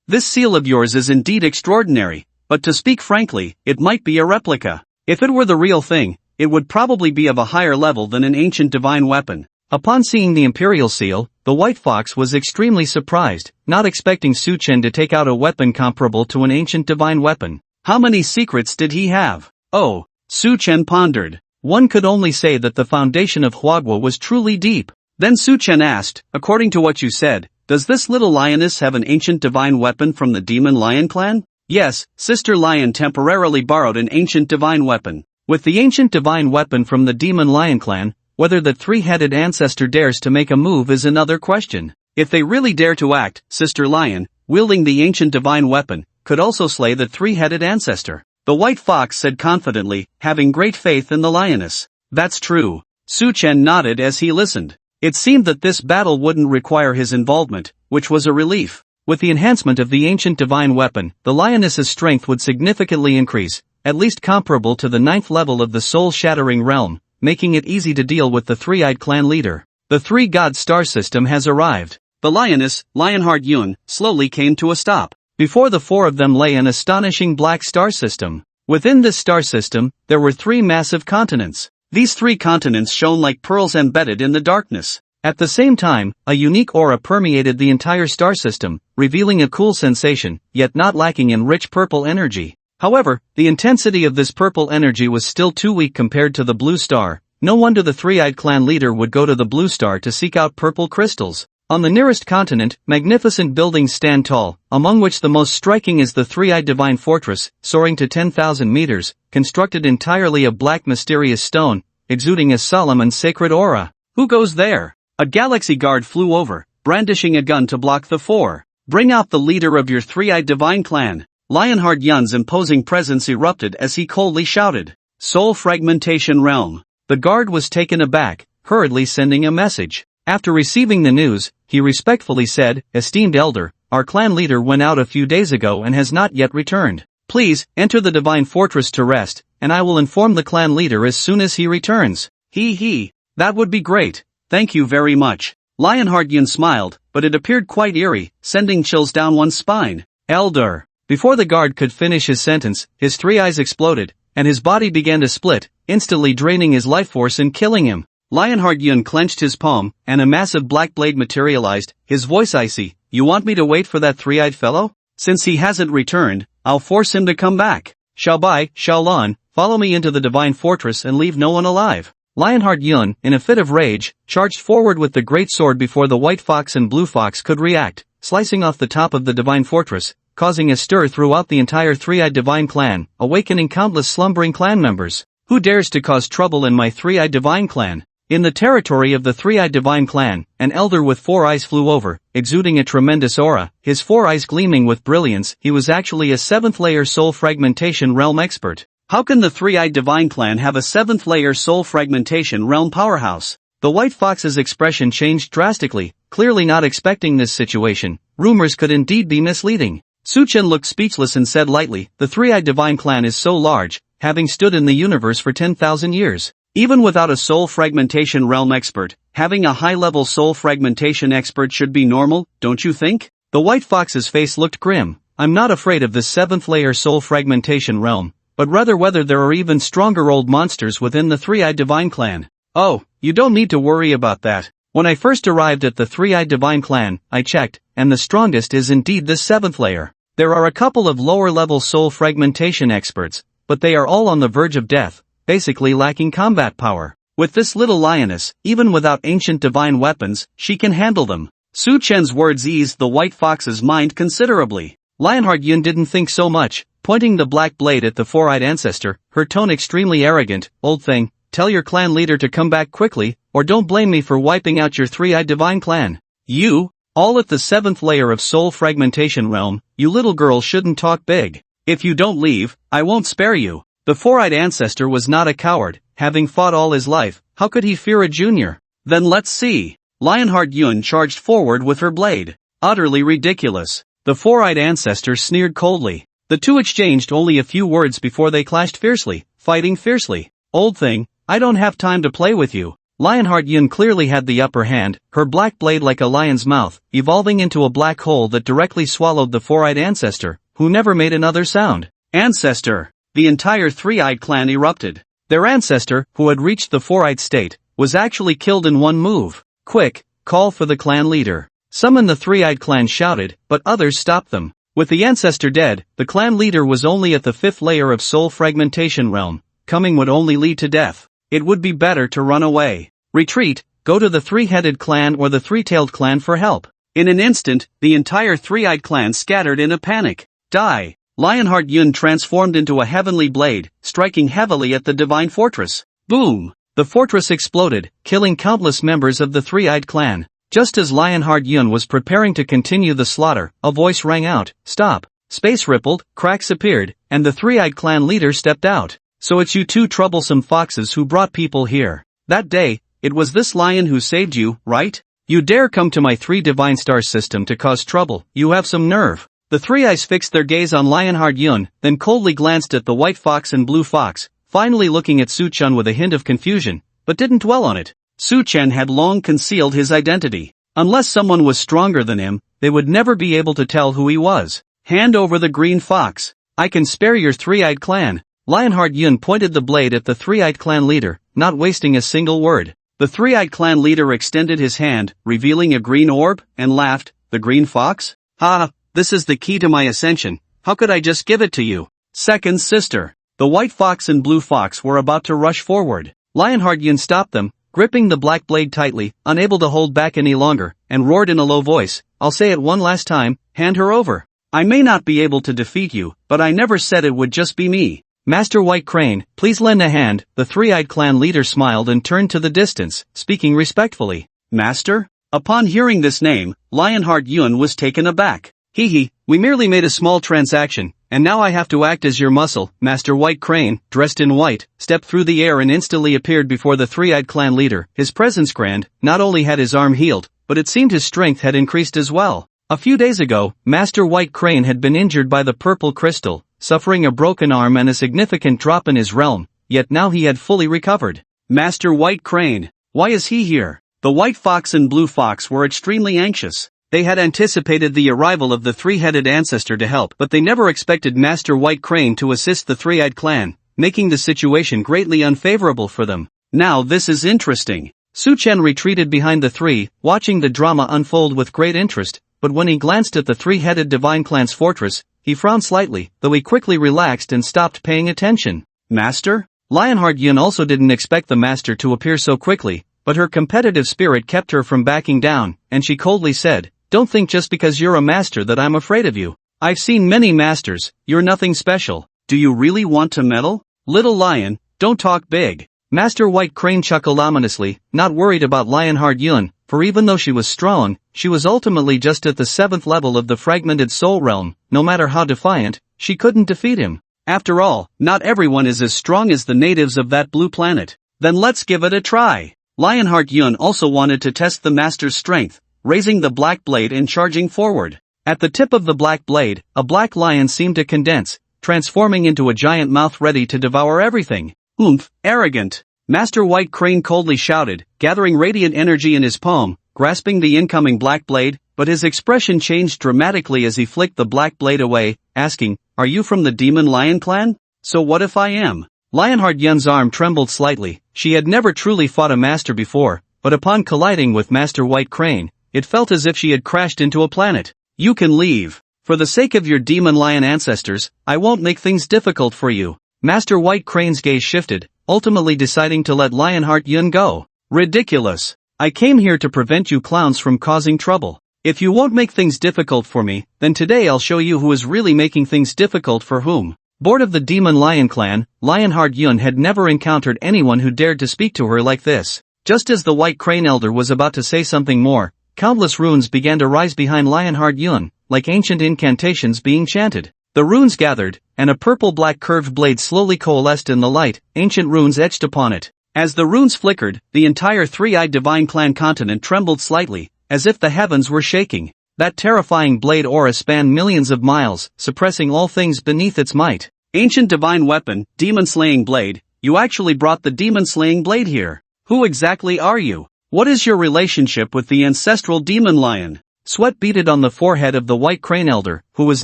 This seal of yours is indeed extraordinary, but to speak frankly, it might be a replica. If it were the real thing, it would probably be of a higher level than an ancient divine weapon." Upon seeing the imperial seal, the white fox was extremely surprised, not expecting Su Chen to take out a weapon comparable to an ancient divine weapon. How many secrets did he have? Oh, Su Chen pondered. One could only say that the foundation of Huagua was truly deep. Then Su Chen asked, "According to what you said, does this little lioness have an ancient divine weapon from the Demon Lion clan?" "Yes, Sister Lion temporarily borrowed an ancient divine weapon." With the ancient divine weapon from the Demon Lion clan, whether the three-headed ancestor dares to make a move is another question. If they really dare to act, Sister Lion, wielding the ancient divine weapon, could also slay the three-headed ancestor. The white fox said confidently, having great faith in the lioness. "That's true." Su Chen nodded as he listened. It seemed that this battle wouldn't require his involvement, which was a relief. With the enhancement of the ancient divine weapon, the lioness's strength would significantly increase, at least comparable to the 9th level of the soul-shattering realm, making it easy to deal with the three-eyed clan leader. The three-god star system has arrived. The lioness, Lionheart Yun, slowly came to a stop. Before the four of them lay an astonishing black star system. Within this star system, there were 3 massive continents. These 3 continents shone like pearls embedded in the darkness. At the same time, a unique aura permeated the entire star system, revealing a cool sensation, yet not lacking in rich purple energy. However, the intensity of this purple energy was still too weak compared to the blue star. No wonder the three-eyed clan leader would go to the blue star to seek out purple crystals. On the nearest continent, magnificent buildings stand tall, among which the most striking is the three-eyed divine fortress, soaring to 10,000 meters, constructed entirely of black mysterious stone, exuding a solemn and sacred aura. Who goes there? A galaxy guard flew over, brandishing a gun to block the four. Bring out the leader of your three-eyed divine clan. Lionheart Yun's imposing presence erupted as he coldly shouted, "Soul Fragmentation Realm." The guard was taken aback, hurriedly sending a message. After receiving the news, he respectfully said, "Esteemed elder, our clan leader went out a few days ago and has not yet returned. Please, enter the divine fortress to rest, and I will inform the clan leader as soon as he returns." That would be great. Thank you very much. Lionheart Yun smiled, but it appeared quite eerie, sending chills down one's spine. Elder. Before the guard could finish his sentence, his three eyes exploded, and his body began to split, instantly draining his life force and killing him. Lionheart Yun clenched his palm, and a massive black blade materialized, his voice icy. "You want me to wait for that three-eyed fellow? Since he hasn't returned, I'll force him to come back. Xiaobai, Xiaolon, follow me into the divine fortress and leave no one alive." Lionheart Yun, in a fit of rage, charged forward with the great sword before the white fox and blue fox could react, slicing off the top of the divine fortress, causing a stir throughout the entire three-eyed divine clan, awakening countless slumbering clan members. Who dares to cause trouble in my three-eyed divine clan? In the territory of the three-eyed divine clan, an elder with four eyes flew over, exuding a tremendous aura, his four eyes gleaming with brilliance. He was actually a seventh-layer soul fragmentation realm expert. How can the three-eyed divine clan have a seventh-layer soul fragmentation realm powerhouse? The white fox's expression changed drastically, clearly not expecting this situation. Rumors could indeed be misleading. Suchen looked speechless and said lightly, "The three-eyed divine clan is so large, having stood in the universe for 10,000 years. Even without a soul fragmentation realm expert, having a high-level soul fragmentation expert should be normal, don't you think?" The white fox's face looked grim. "I'm not afraid of the seventh-layer soul fragmentation realm, but rather whether there are even stronger old monsters within the three-eyed divine clan." "Oh, you don't need to worry about that. When I first arrived at the three-eyed divine clan, I checked, and the strongest is indeed the seventh layer. There are a couple of lower-level soul fragmentation experts, but they are all on the verge of death, basically lacking combat power. With this little lioness, even without ancient divine weapons, she can handle them." Su Chen's words eased the white fox's mind considerably. Lionheart Yun didn't think so much, pointing the black blade at the four-eyed ancestor, her tone extremely arrogant. "Old thing, tell your clan leader to come back quickly, or don't blame me for wiping out your three-eyed divine clan." "You? All at the seventh layer of soul fragmentation realm, you little girl shouldn't talk big. If you don't leave, I won't spare you." The four-eyed ancestor was not a coward, having fought all his life. How could he fear a junior? "Then let's see." Lionheart Yun charged forward with her blade. "Utterly ridiculous." The four-eyed ancestor sneered coldly. The two exchanged only a few words before they clashed fiercely, fighting fiercely. "Old thing, I don't have time to play with you." Lionheart Yun clearly had the upper hand, her black blade like a lion's mouth, evolving into a black hole that directly swallowed the four-eyed ancestor, who never made another sound. "Ancestor!" The entire three-eyed clan erupted. Their ancestor, who had reached the four-eyed state, was actually killed in one move. "Quick, call for the clan leader." Some in the three-eyed clan shouted, but others stopped them. With the ancestor dead, the clan leader was only at the fifth layer of soul fragmentation realm. Coming would only lead to death. It would be better to run away. Retreat, go to the three-headed clan or the three-tailed clan for help. In an instant, the entire three-eyed clan scattered in a panic. Die! Lionheart Yun transformed into a heavenly blade, striking heavily at the divine fortress. Boom! The fortress exploded, killing countless members of the three-eyed clan. Just as Lionheart Yun was preparing to continue the slaughter, a voice rang out, "Stop!" Space rippled, cracks appeared, and the three-eyed clan leader stepped out. "So it's you two troublesome foxes who brought people here. That day, it was this lion who saved you, right? You dare come to my three divine star system to cause trouble, you have some nerve." The three eyes fixed their gaze on Lionheart Yun, then coldly glanced at the white fox and blue fox, finally looking at Su Chen with a hint of confusion, but didn't dwell on it. Su Chen had long concealed his identity. Unless someone was stronger than him, they would never be able to tell who he was. Hand over the green fox. I can spare your three-eyed clan. Lionheart Yun pointed the blade at the three-eyed clan leader, not wasting a single word. The three-eyed clan leader extended his hand, revealing a green orb, and laughed. The green fox? Ha, this is the key to my ascension. How could I just give it to you? Second sister. The white fox and blue fox were about to rush forward. Lionheart Yun stopped them, gripping the black blade tightly, unable to hold back any longer, and roared in a low voice, I'll say it one last time, hand her over. I may not be able to defeat you, but I never said it would just be me. Master White Crane, please lend a hand. The three-eyed clan leader smiled and turned to the distance, speaking respectfully. Master? Upon hearing this name, Lionheart Yun was taken aback. Hee, we merely made a small transaction, and now I have to act as your muscle. Master White Crane, dressed in white, stepped through the air and instantly appeared before the three-eyed clan leader. His presence grand. Not only had his arm healed, but it seemed his strength had increased as well. A few days ago, Master White Crane had been injured by the purple crystal, suffering a broken arm and a significant drop in his realm, yet now he had fully recovered. Master White Crane, why is he here? The white fox and blue fox were extremely anxious. They had anticipated the arrival of the three-headed ancestor to help, but they never expected Master White Crane to assist the three-eyed clan, making the situation greatly unfavorable for them. Now this is interesting. Su Chen retreated behind the three, watching the drama unfold with great interest, but when he glanced at the three-headed divine clan's fortress, he frowned slightly, though he quickly relaxed and stopped paying attention. Master? Lionheart Yun also didn't expect the master to appear so quickly, but her competitive spirit kept her from backing down, and she coldly said, Don't think just because you're a master that I'm afraid of you. I've seen many masters, you're nothing special. Do you really want to meddle? Little lion, don't talk big. Master White Crane chuckled ominously, not worried about Lionheart Yun, for even though she was strong, she was ultimately just at the 7th level of the fragmented soul realm. No matter how defiant, she couldn't defeat him. After all, not everyone is as strong as the natives of that blue planet. Then let's give it a try. Lionheart Yun also wanted to test the master's strength, raising the black blade and charging forward. At the tip of the black blade, a black lion seemed to condense, transforming into a giant mouth ready to devour everything. Oomph, arrogant! Master White Crane coldly shouted, gathering radiant energy in his palm, grasping the incoming black blade, but his expression changed dramatically as he flicked the black blade away, asking, Are you from the Demon Lion clan? So what if I am? Lionheart Yun's arm trembled slightly. She had never truly fought a master before, but upon colliding with Master White Crane, it felt as if she had crashed into a planet. You can leave. For the sake of your Demon Lion ancestors, I won't make things difficult for you. Master White Crane's gaze shifted, ultimately deciding to let Lionheart Yun go. Ridiculous. I came here to prevent you clowns from causing trouble. If you won't make things difficult for me, then today I'll show you who is really making things difficult for whom. Bored of the Demon Lion clan, Lionheart Yun had never encountered anyone who dared to speak to her like this. Just as the White Crane Elder was about to say something more, countless runes began to rise behind Lionheart Yun, like ancient incantations being chanted. The runes gathered, and a purple-black curved blade slowly coalesced in the light, ancient runes etched upon it. As the runes flickered, the entire three-eyed divine clan continent trembled slightly, as if the heavens were shaking. That terrifying blade aura spanned millions of miles, suppressing all things beneath its might. Ancient divine weapon, demon-slaying blade, you actually brought the demon-slaying blade here. Who exactly are you? What is your relationship with the ancestral demon lion? Sweat beaded on the forehead of the White Crane Elder, who was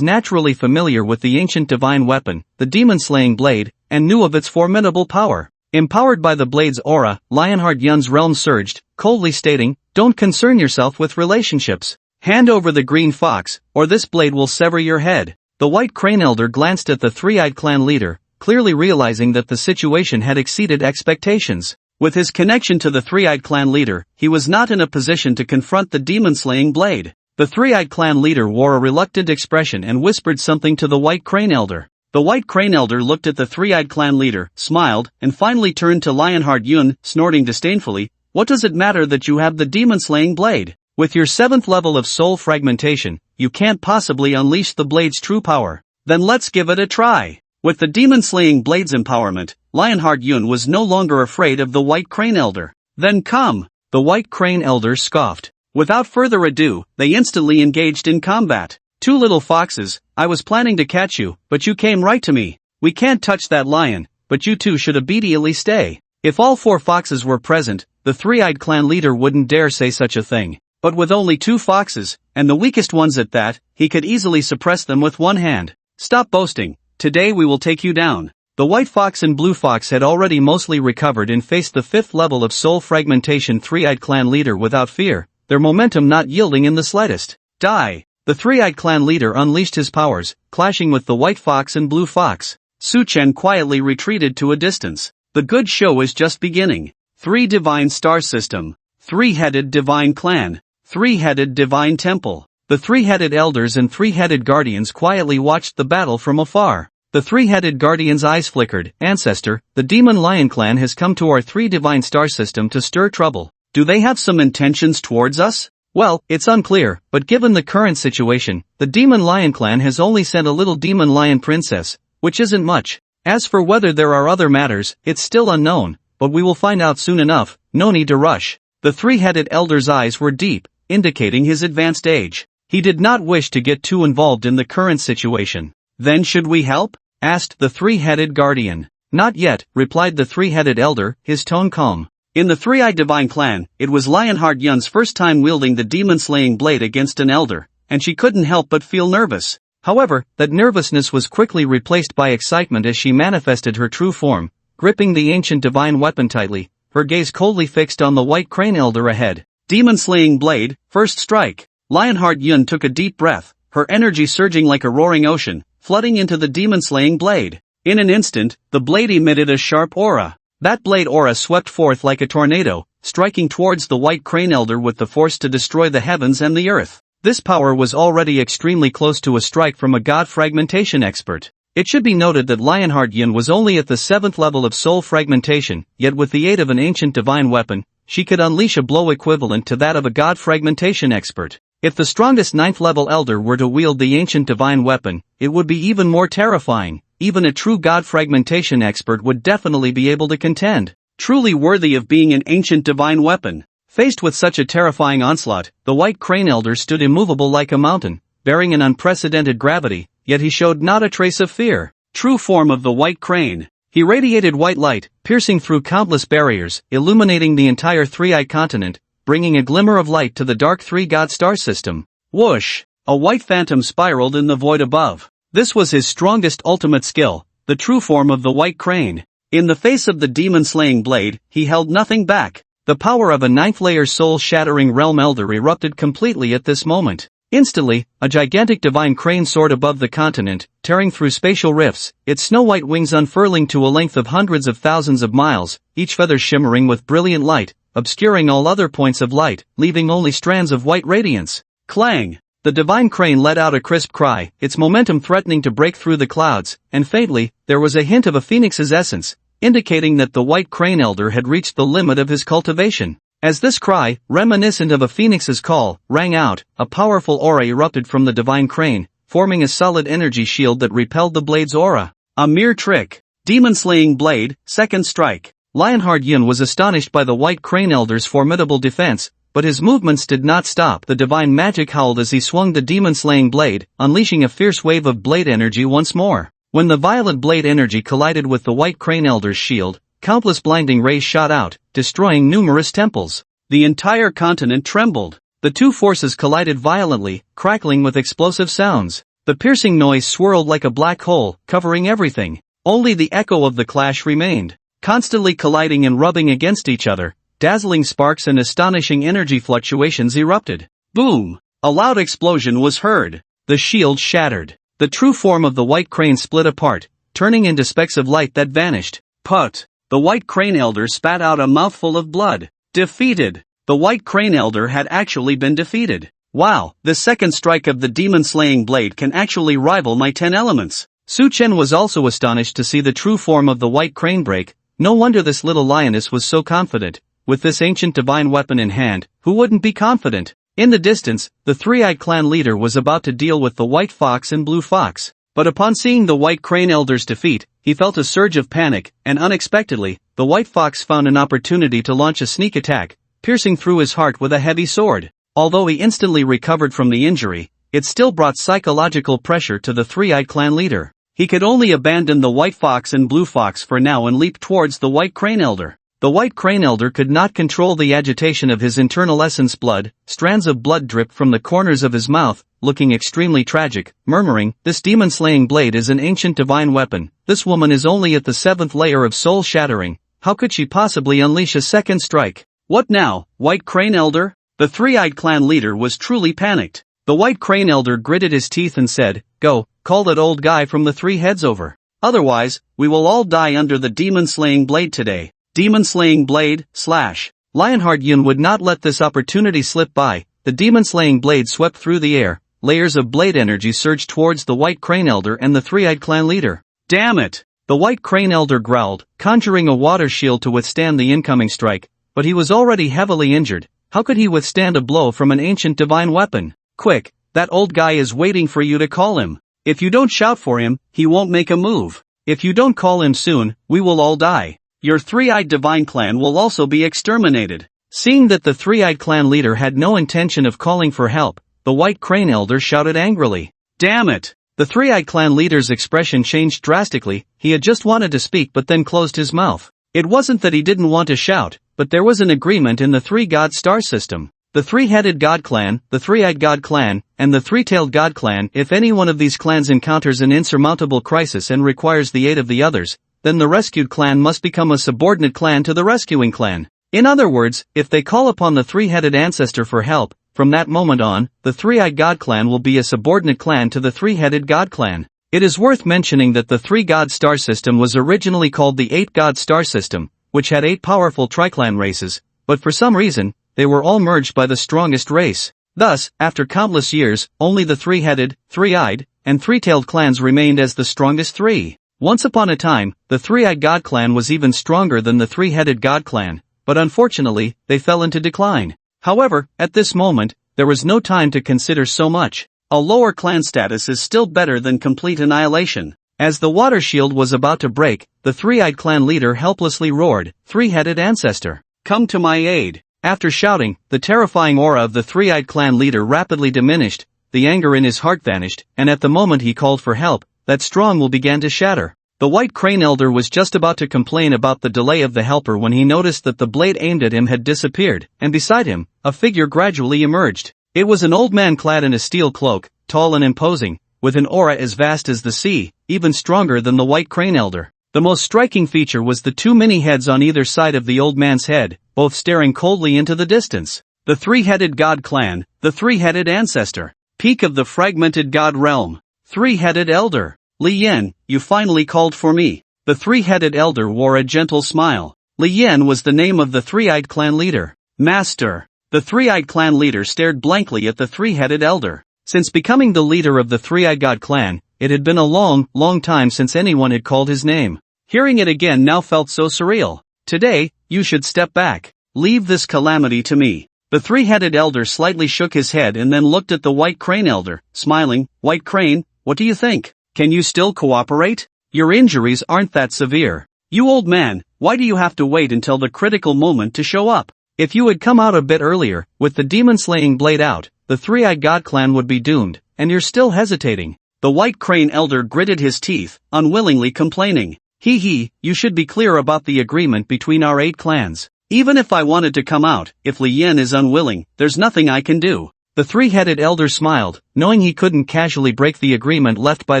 naturally familiar with the ancient divine weapon, the demon-slaying blade, and knew of its formidable power. Empowered by the blade's aura, Lionheart Yun's realm surged, coldly stating, Don't concern yourself with relationships. Hand over the green fox, or this blade will sever your head. The White Crane Elder glanced at the three-eyed clan leader, clearly realizing that the situation had exceeded expectations. With his connection to the three-eyed clan leader, he was not in a position to confront the demon-slaying blade. The three-eyed clan leader wore a reluctant expression and whispered something to the White Crane Elder. The White Crane Elder looked at the three-eyed clan leader, smiled, and finally turned to Lionheart Yun, snorting disdainfully, What does it matter that you have the demon-slaying blade? With your 7th level of soul fragmentation, you can't possibly unleash the blade's true power. Then let's give it a try. With the demon-slaying blade's empowerment, Lionheart Yun was no longer afraid of the White Crane Elder. Then come! The White Crane Elder scoffed. Without further ado, they instantly engaged in combat. Two little foxes, I was planning to catch you, but you came right to me. We can't touch that lion, but you two should immediately stay. If all 4 foxes were present, the three-eyed clan leader wouldn't dare say such a thing. But with only 2 foxes, and the weakest ones at that, he could easily suppress them with one hand. Stop boasting, today we will take you down. The white fox and blue fox had already mostly recovered and faced the 5th level of soul fragmentation three-eyed clan leader without fear, their momentum not yielding in the slightest. Die! The three-eyed clan leader unleashed his powers, clashing with the white fox and blue fox. Su Chen quietly retreated to a distance. The good show is just beginning. 3 divine star system. 3-headed divine clan. 3-headed divine temple. The 3-headed elders and 3-headed guardians quietly watched the battle from afar. The 3-headed guardian's eyes flickered. Ancestor, the demon lion clan has come to our 3 divine star system to stir trouble. Do they have some intentions towards us? Well, it's unclear, but given the current situation, the demon lion clan has only sent a little demon lion princess, which isn't much. As for whether there are other matters, it's still unknown, but we will find out soon enough, no need to rush. The 3-headed elder's eyes were deep, indicating his advanced age. He did not wish to get too involved in the current situation. Then should we help? Asked the 3-headed guardian. Not yet, replied the 3-headed elder, his tone calm. In the 3-eyed divine clan, it was Lionheart Yun's first time wielding the demon-slaying blade against an elder, and she couldn't help but feel nervous. However, that nervousness was quickly replaced by excitement as she manifested her true form, gripping the ancient divine weapon tightly, her gaze coldly fixed on the white crane elder ahead. Demon-slaying blade, first strike. Lionheart Yun took a deep breath, her energy surging like a roaring ocean, flooding into the demon-slaying blade. In an instant, the blade emitted a sharp aura. That blade aura swept forth like a tornado, striking towards the white crane elder with the force to destroy the heavens and the earth. This power was already extremely close to a strike from a god fragmentation expert. It should be noted that Lionheart Yun was only at the 7th level of soul fragmentation, yet with the aid of an ancient divine weapon, she could unleash a blow equivalent to that of a god fragmentation expert. If the strongest 9th level elder were to wield the ancient divine weapon, it would be even more terrifying. Even a true god fragmentation expert would definitely be able to contend. Truly worthy of being an ancient divine weapon. Faced with such a terrifying onslaught, the white crane elder stood immovable like a mountain, bearing an unprecedented gravity, yet he showed not a trace of fear. True form of the white crane. He radiated white light, piercing through countless barriers, illuminating the entire 3-eyed continent, bringing a glimmer of light to the dark 3-god star system. Whoosh! A white phantom spiraled in the void above. This was his strongest ultimate skill, the true form of the white crane. In the face of the demon-slaying blade, he held nothing back. The power of a 9th-layer soul-shattering realm elder erupted completely at this moment. Instantly, a gigantic divine crane soared above the continent, tearing through spatial rifts, its snow-white wings unfurling to a length of hundreds of thousands of miles, each feather shimmering with brilliant light, obscuring all other points of light, leaving only strands of white radiance. Clang! The divine crane let out a crisp cry, its momentum threatening to break through the clouds, and faintly, there was a hint of a phoenix's essence, indicating that the white crane elder had reached the limit of his cultivation. As this cry, reminiscent of a phoenix's call, rang out, a powerful aura erupted from the divine crane, forming a solid energy shield that repelled the blade's aura. A mere trick. Demon-slaying blade, second strike. Lionheart Yun was astonished by the white crane elder's formidable defense, but his movements did not stop. The divine magic howled as he swung the demon-slaying blade, unleashing a fierce wave of blade energy once more. When the violet blade energy collided with the white crane elder's shield, countless blinding rays shot out, destroying numerous temples. The entire continent trembled. The two forces collided violently, crackling with explosive sounds. The piercing noise swirled like a black hole, covering everything. Only the echo of the clash remained, constantly colliding and rubbing against each other. Dazzling sparks and astonishing energy fluctuations erupted. Boom! A loud explosion was heard. The shield shattered. The true form of the white crane split apart, turning into specks of light that vanished. Put! The white crane elder spat out a mouthful of blood. Defeated! The white crane elder had actually been defeated. Wow, the second strike of the demon-slaying blade can actually rival my 10 elements. Su Chen was also astonished to see the true form of the white crane break. No wonder this little lioness was so confident. With this ancient divine weapon in hand, who wouldn't be confident? In the distance, the 3-eyed clan leader was about to deal with the white fox and blue fox. But upon seeing the white crane elder's defeat, he felt a surge of panic, and unexpectedly, the white fox found an opportunity to launch a sneak attack, piercing through his heart with a heavy sword. Although he instantly recovered from the injury, it still brought psychological pressure to the 3-eyed clan leader. He could only abandon the white fox and blue fox for now and leap towards the white crane elder. The The White Crane Elder could not control the agitation of his internal essence blood, strands of blood dripped from the corners of his mouth, looking extremely tragic, murmuring, "This demon-slaying blade is an ancient divine weapon, this woman is only at the 7th layer of soul-shattering, how could she possibly unleash a second strike?" "What now, White Crane Elder?" The three-eyed clan leader was truly panicked. The White Crane Elder gritted his teeth and said, "Go, call that old guy from the 3 heads over. Otherwise, we will all die under the demon-slaying blade today." Demon-slaying blade, / Lionheart Yun would not let this opportunity slip by. The demon-slaying blade swept through the air, layers of blade energy surged towards the White Crane Elder and the three-eyed clan leader. "Damn it!" The White Crane Elder growled, conjuring a water shield to withstand the incoming strike, but he was already heavily injured. How could he withstand a blow from an ancient divine weapon? "Quick, that old guy is waiting for you to call him. If you don't shout for him, he won't make a move. If you don't call him soon, we will all die. Your three-eyed divine clan will also be exterminated." Seeing that the three-eyed clan leader had no intention of calling for help, the White Crane Elder shouted angrily. "Damn it!" The three-eyed clan leader's expression changed drastically. He had just wanted to speak but then closed his mouth. It wasn't that he didn't want to shout, but there was an agreement in the three-god star system. The three-headed god clan, the three-eyed god clan, and the three-tailed god clan. If any one of these clans encounters an insurmountable crisis and requires the aid of the others, then the rescued clan must become a subordinate clan to the rescuing clan. In other words, if they call upon the three-headed ancestor for help, from that moment on, the three-eyed god clan will be a subordinate clan to the three-headed god clan. It is worth mentioning that the three-god star system was originally called the eight-god star system, which had 8 powerful triclan races, but for some reason, they were all merged by the strongest race. Thus, after countless years, only the three-headed, three-eyed, and three-tailed clans remained as the strongest 3. Once upon a time, the three-eyed god clan was even stronger than the three-headed god clan, but unfortunately, they fell into decline. However, at this moment, there was no time to consider so much. A lower clan status is still better than complete annihilation. As the water shield was about to break, the three-eyed clan leader helplessly roared, "Three-headed ancestor, come to my aid." After shouting, the terrifying aura of the three-eyed clan leader rapidly diminished, the anger in his heart vanished, and at the moment he called for help, that strong will began to shatter. The White Crane Elder was just about to complain about the delay of the helper when he noticed that the blade aimed at him had disappeared, and beside him, a figure gradually emerged. It was an old man clad in a steel cloak, tall and imposing, with an aura as vast as the sea, even stronger than the White Crane Elder. The most striking feature was the 2 mini heads on either side of the old man's head, both staring coldly into the distance. The three-headed god clan, the three-headed ancestor, peak of the fragmented god realm. Three-headed elder. "Li Yan, you finally called for me." The three-headed elder wore a gentle smile. Li Yan was the name of the three-eyed clan leader. "Master." The three-eyed clan leader stared blankly at the three-headed elder. Since becoming the leader of the three-eyed god clan, it had been a long, long time since anyone had called his name. Hearing it again now felt so surreal. "Today, you should step back. Leave this calamity to me." The three-headed elder slightly shook his head and then looked at the White Crane Elder, smiling. "White Crane, what do you think? Can you still cooperate? Your injuries aren't that severe. You old man, why do you have to wait until the critical moment to show up? If you had come out a bit earlier, with the demon-slaying blade out, the three-eyed god clan would be doomed, and you're still hesitating." The White Crane Elder gritted his teeth, unwillingly complaining. He, you should be clear about the agreement between our 8 clans. Even if I wanted to come out, if Li Yan is unwilling, there's nothing I can do." The three-headed elder smiled, knowing he couldn't casually break the agreement left by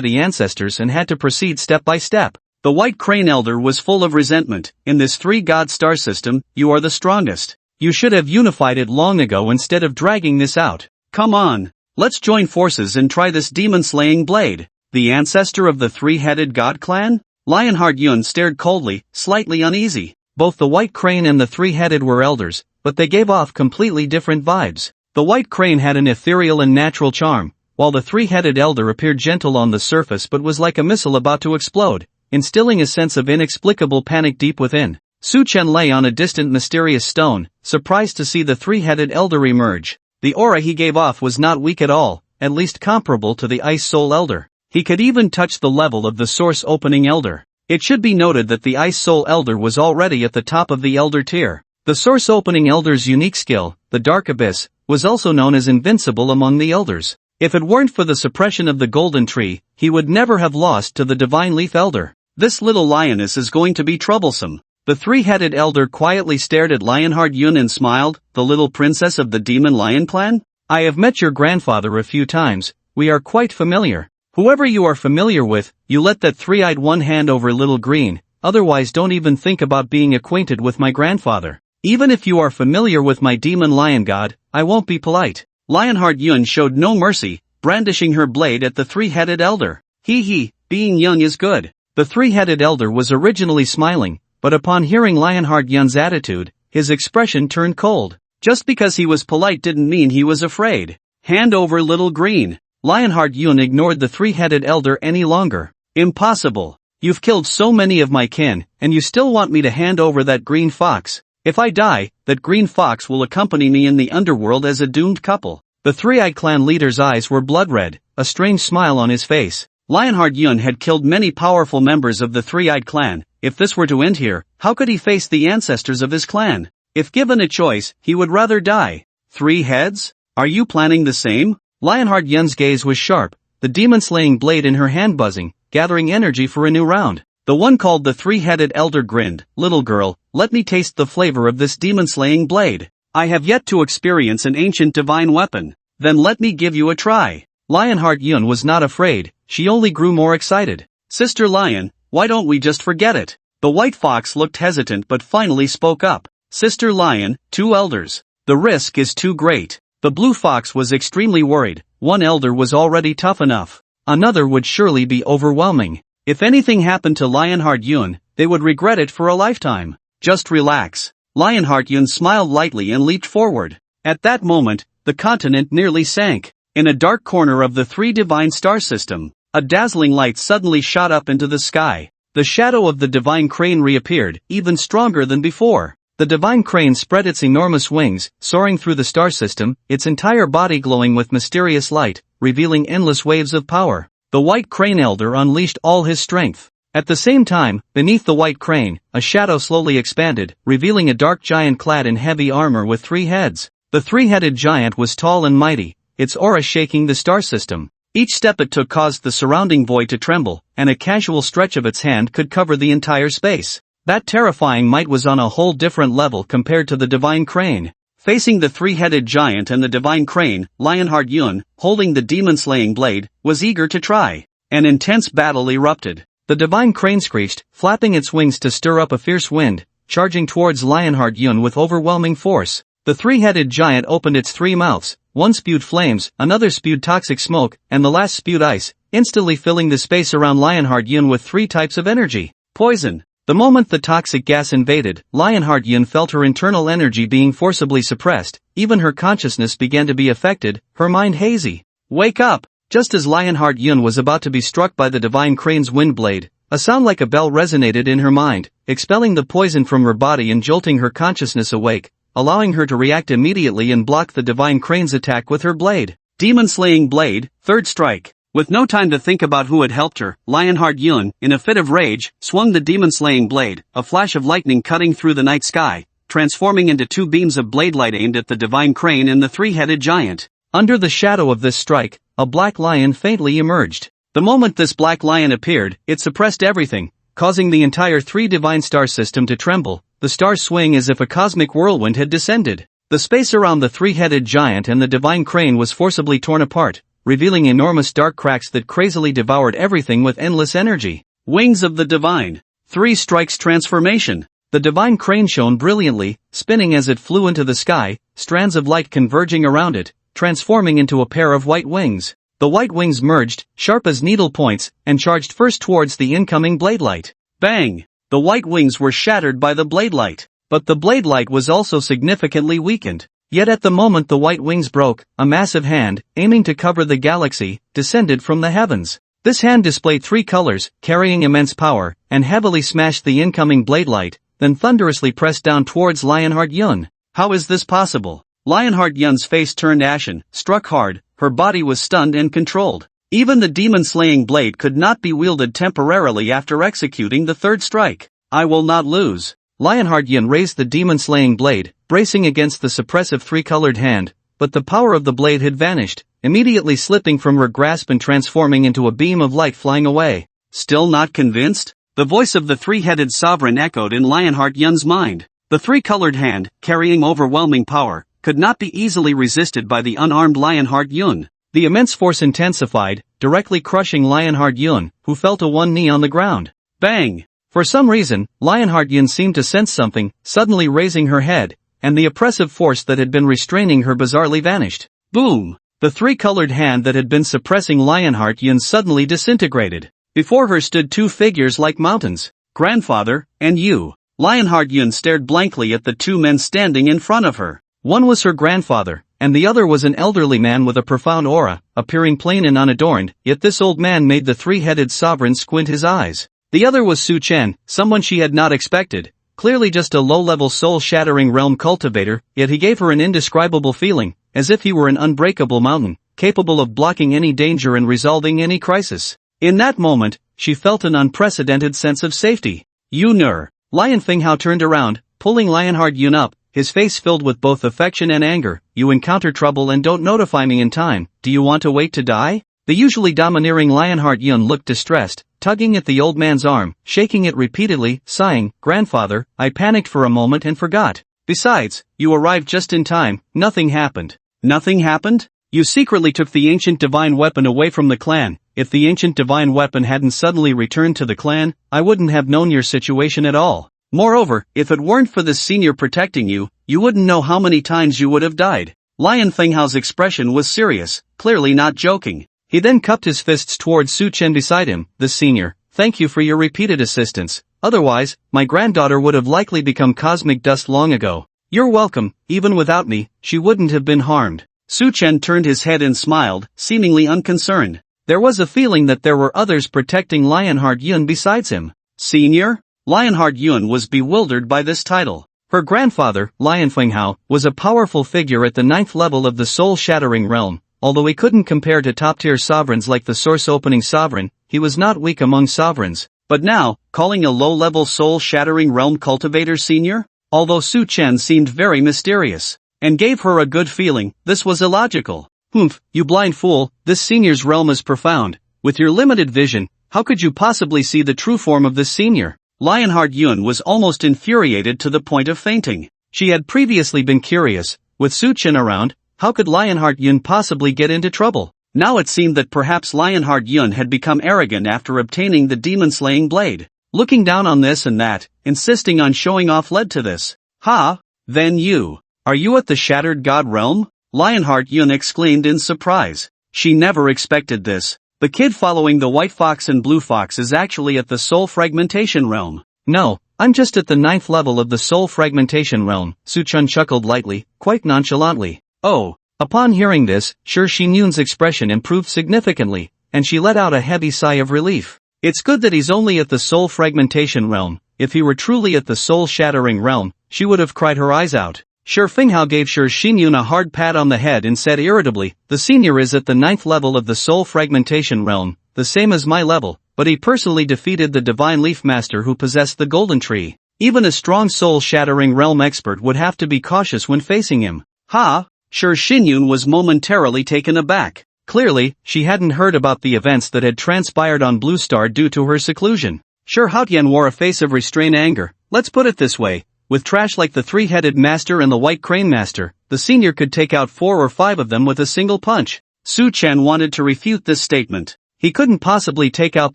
the ancestors and had to proceed step by step. The White Crane Elder was full of resentment. "In this 3-god star system, you are the strongest. You should have unified it long ago instead of dragging this out. Come on, let's join forces and try this demon-slaying blade." The ancestor of the three-headed god clan? Lionheart Yun stared coldly, slightly uneasy. Both the White Crane and the three-headed were elders, but they gave off completely different vibes. The White Crane had an ethereal and natural charm, while the three-headed elder appeared gentle on the surface but was like a missile about to explode, instilling a sense of inexplicable panic deep within. Su Chen lay on a distant mysterious stone, surprised to see the three-headed elder emerge. The aura he gave off was not weak at all, at least comparable to the Ice Soul Elder. He could even touch the level of the Source Opening Elder. It should be noted that the Ice Soul Elder was already at the top of the Elder tier. The Source Opening Elder's unique skill, the Dark Abyss, was also known as invincible among the Elders. If it weren't for the suppression of the Golden Tree, he would never have lost to the Divine Leaf Elder. "This little lioness is going to be troublesome." The three-headed elder quietly stared at Lionheart Yun and smiled. The little princess of the Demon Lion clan? I have met your grandfather a few times, we are quite familiar. Whoever you are familiar with, you let that three-eyed one hand over little green, otherwise don't even think about being acquainted with my grandfather. Even if you are familiar with my demon lion god, I won't be polite. Lionheart Yun showed no mercy, brandishing her blade at the three-headed elder. Hee, being young is good. The three-headed elder was originally smiling, but upon hearing Lionheart Yun's attitude, his expression turned cold. Just because he was polite didn't mean he was afraid. Hand over little green. Lionheart Yun ignored the three-headed elder any longer. Impossible. You've killed so many of my kin, and you still want me to hand over that green fox. If I die, that green fox will accompany me in the underworld as a doomed couple. The three-eyed clan leader's eyes were blood red, a strange smile on his face. Lionheart Yun had killed many powerful members of the three-eyed clan. If this were to end here, how could he face the ancestors of his clan? If given a choice, he would rather die. 3 heads? Are you planning the same? Lionheart Yun's gaze was sharp, the demon-slaying blade in her hand buzzing, gathering energy for a new round. The one called the three-headed elder grinned. Little girl, let me taste the flavor of this demon-slaying blade. I have yet to experience an ancient divine weapon. Then let me give you a try. Lionheart Yun was not afraid, she only grew more excited. Sister Lion, why don't we just forget it? The white fox looked hesitant but finally spoke up. Sister Lion, 2 elders. The risk is too great. The blue fox was extremely worried. One elder was already tough enough. Another would surely be overwhelming. If anything happened to Lionheart Yun, they would regret it for a lifetime. Just relax. Lionheart Yun smiled lightly and leaped forward. At that moment, the continent nearly sank. In a dark corner of the 3 divine star system, a dazzling light suddenly shot up into the sky. The shadow of the divine crane reappeared, even stronger than before. The divine crane spread its enormous wings, soaring through the star system, its entire body glowing with mysterious light, revealing endless waves of power. The white crane elder unleashed all his strength. At the same time, beneath the white crane, a shadow slowly expanded, revealing a dark giant clad in heavy armor with 3 heads. The 3-headed giant was tall and mighty, its aura shaking the star system. Each step it took caused the surrounding void to tremble, and a casual stretch of its hand could cover the entire space. That terrifying might was on a whole different level compared to the divine crane. Facing the 3-headed giant and the divine crane, Lionheart Yun, holding the demon-slaying blade, was eager to try. An intense battle erupted. The divine crane screeched, flapping its wings to stir up a fierce wind, charging towards Lionheart Yun with overwhelming force. The 3-headed giant opened its 3 mouths, one spewed flames, another spewed toxic smoke, and the last spewed ice, instantly filling the space around Lionheart Yun with 3 types of energy. Poison. The moment the toxic gas invaded, Lionheart Yun felt her internal energy being forcibly suppressed, even her consciousness began to be affected, her mind hazy. Wake up! Just as Lionheart Yun was about to be struck by the divine crane's wind blade, a sound like a bell resonated in her mind, expelling the poison from her body and jolting her consciousness awake, allowing her to react immediately and block the divine crane's attack with her blade. Demon-slaying blade, 3rd strike. With no time to think about who had helped her, Lionheart Yun, in a fit of rage, swung the demon-slaying blade, a flash of lightning cutting through the night sky, transforming into 2 beams of blade light aimed at the divine crane and the 3-headed giant. Under the shadow of this strike, a black lion faintly emerged. The moment this black lion appeared, it suppressed everything, causing the entire 3 divine star system to tremble, the stars swaying as if a cosmic whirlwind had descended. The space around the 3-headed giant and the divine crane was forcibly torn apart, revealing enormous dark cracks that crazily devoured everything with endless energy. Wings of the Divine. 3 strikes transformation. The divine crane shone brilliantly, spinning as it flew into the sky, strands of light converging around it, transforming into a pair of white wings. The white wings merged, sharp as needle points, and charged first towards the incoming blade light. Bang! The white wings were shattered by the blade light. But the blade light was also significantly weakened. Yet at the moment the white wings broke, a massive hand, aiming to cover the galaxy, descended from the heavens. This hand displayed 3 colors, carrying immense power, and heavily smashed the incoming blade light, then thunderously pressed down towards Lionheart Yun. How is this possible? Lionheart Yun's face turned ashen, struck hard, her body was stunned and controlled. Even the demon-slaying blade could not be wielded temporarily after executing the 3rd strike. I will not lose. Lionheart Yun raised the demon-slaying blade, bracing against the suppressive 3-colored hand, but the power of the blade had vanished, immediately slipping from her grasp and transforming into a beam of light flying away. Still not convinced? The voice of the three-headed sovereign echoed in Lionheart Yun's mind. The three-colored hand, carrying overwhelming power, could not be easily resisted by the unarmed Lionheart Yun. The immense force intensified, directly crushing Lionheart Yun, who fell to one knee on the ground. Bang! For some reason, Lionheart Yun seemed to sense something, suddenly raising her head, and the oppressive force that had been restraining her bizarrely vanished. Boom! The three-colored hand that had been suppressing Lionheart Yun suddenly disintegrated. Before her stood two figures like mountains. Grandfather, and you. Lionheart Yun stared blankly at the two men standing in front of her. One was her grandfather, and the other was an elderly man with a profound aura, appearing plain and unadorned, yet this old man made the three-headed sovereign squint his eyes. The other was Su Chen, someone she had not expected, clearly just a low-level soul-shattering realm cultivator, yet he gave her an indescribable feeling, as if he were an unbreakable mountain, capable of blocking any danger and resolving any crisis. In that moment, she felt an unprecedented sense of safety. You nur. Lion Finghao turned around, pulling Lionheart Yun up, his face filled with both affection and anger. You encounter trouble and don't notify me in time, do you want to wait to die? The usually domineering Lionheart Yun looked distressed, tugging at the old man's arm, shaking it repeatedly, sighing, Grandfather, I panicked for a moment and forgot. Besides, you arrived just in time, nothing happened. Nothing happened? You secretly took the ancient divine weapon away from the clan. If the ancient divine weapon hadn't suddenly returned to the clan, I wouldn't have known your situation at all. Moreover, if it weren't for this senior protecting you, you wouldn't know how many times you would have died. Lion Fenghao's expression was serious, clearly not joking. He then cupped his fists towards Su Chen beside him. The senior, thank you for your repeated assistance. Otherwise, my granddaughter would have likely become cosmic dust long ago. You're welcome, even without me, she wouldn't have been harmed. Su Chen turned his head and smiled, seemingly unconcerned. There was a feeling that there were others protecting Lionheart Yun besides him. Senior? Lionheart Yun was bewildered by this title. Her grandfather, Lion Fenghao, was a powerful figure at the 9th level of the soul-shattering realm. Although he couldn't compare to top-tier sovereigns like the source-opening sovereign, he was not weak among sovereigns. But now, calling a low-level soul-shattering realm cultivator senior? Although Su Chen seemed very mysterious, and gave her a good feeling, this was illogical. Humph, you blind fool, this senior's realm is profound. With your limited vision, how could you possibly see the true form of this senior? Lionheart Yun was almost infuriated to the point of fainting. She had previously been curious, with Su Chen around, how could Lionheart Yun possibly get into trouble? Now it seemed that perhaps Lionheart Yun had become arrogant after obtaining the demon-slaying blade. Looking down on this and that, insisting on showing off led to this. Ha! Then you. Are you at the Shattered God realm? Lionheart Yun exclaimed in surprise. She never expected this. The kid following the white fox and blue fox is actually at the soul fragmentation realm. No, I'm just at the 9th level of the soul fragmentation realm, Su Chen chuckled lightly, quite nonchalantly. Oh. Upon hearing this, Shi Yun's expression improved significantly, and she let out a heavy sigh of relief. It's good that he's only at the soul fragmentation realm. If he were truly at the soul-shattering realm, she would have cried her eyes out. Fenghao gave Yun a hard pat on the head and said irritably, the senior is at the 9th level of the soul fragmentation realm, the same as my level, but he personally defeated the divine leaf master who possessed the golden tree. Even a strong soul-shattering realm expert would have to be cautious when facing him. Ha! Yun was momentarily taken aback. Clearly, she hadn't heard about the events that had transpired on Blue Star due to her seclusion. Haotian wore a face of restrained anger. Let's put it this way. With trash like the three-headed master and the white crane master, the senior could take out 4 or 5 of them with a single punch. Su Chen wanted to refute this statement. He couldn't possibly take out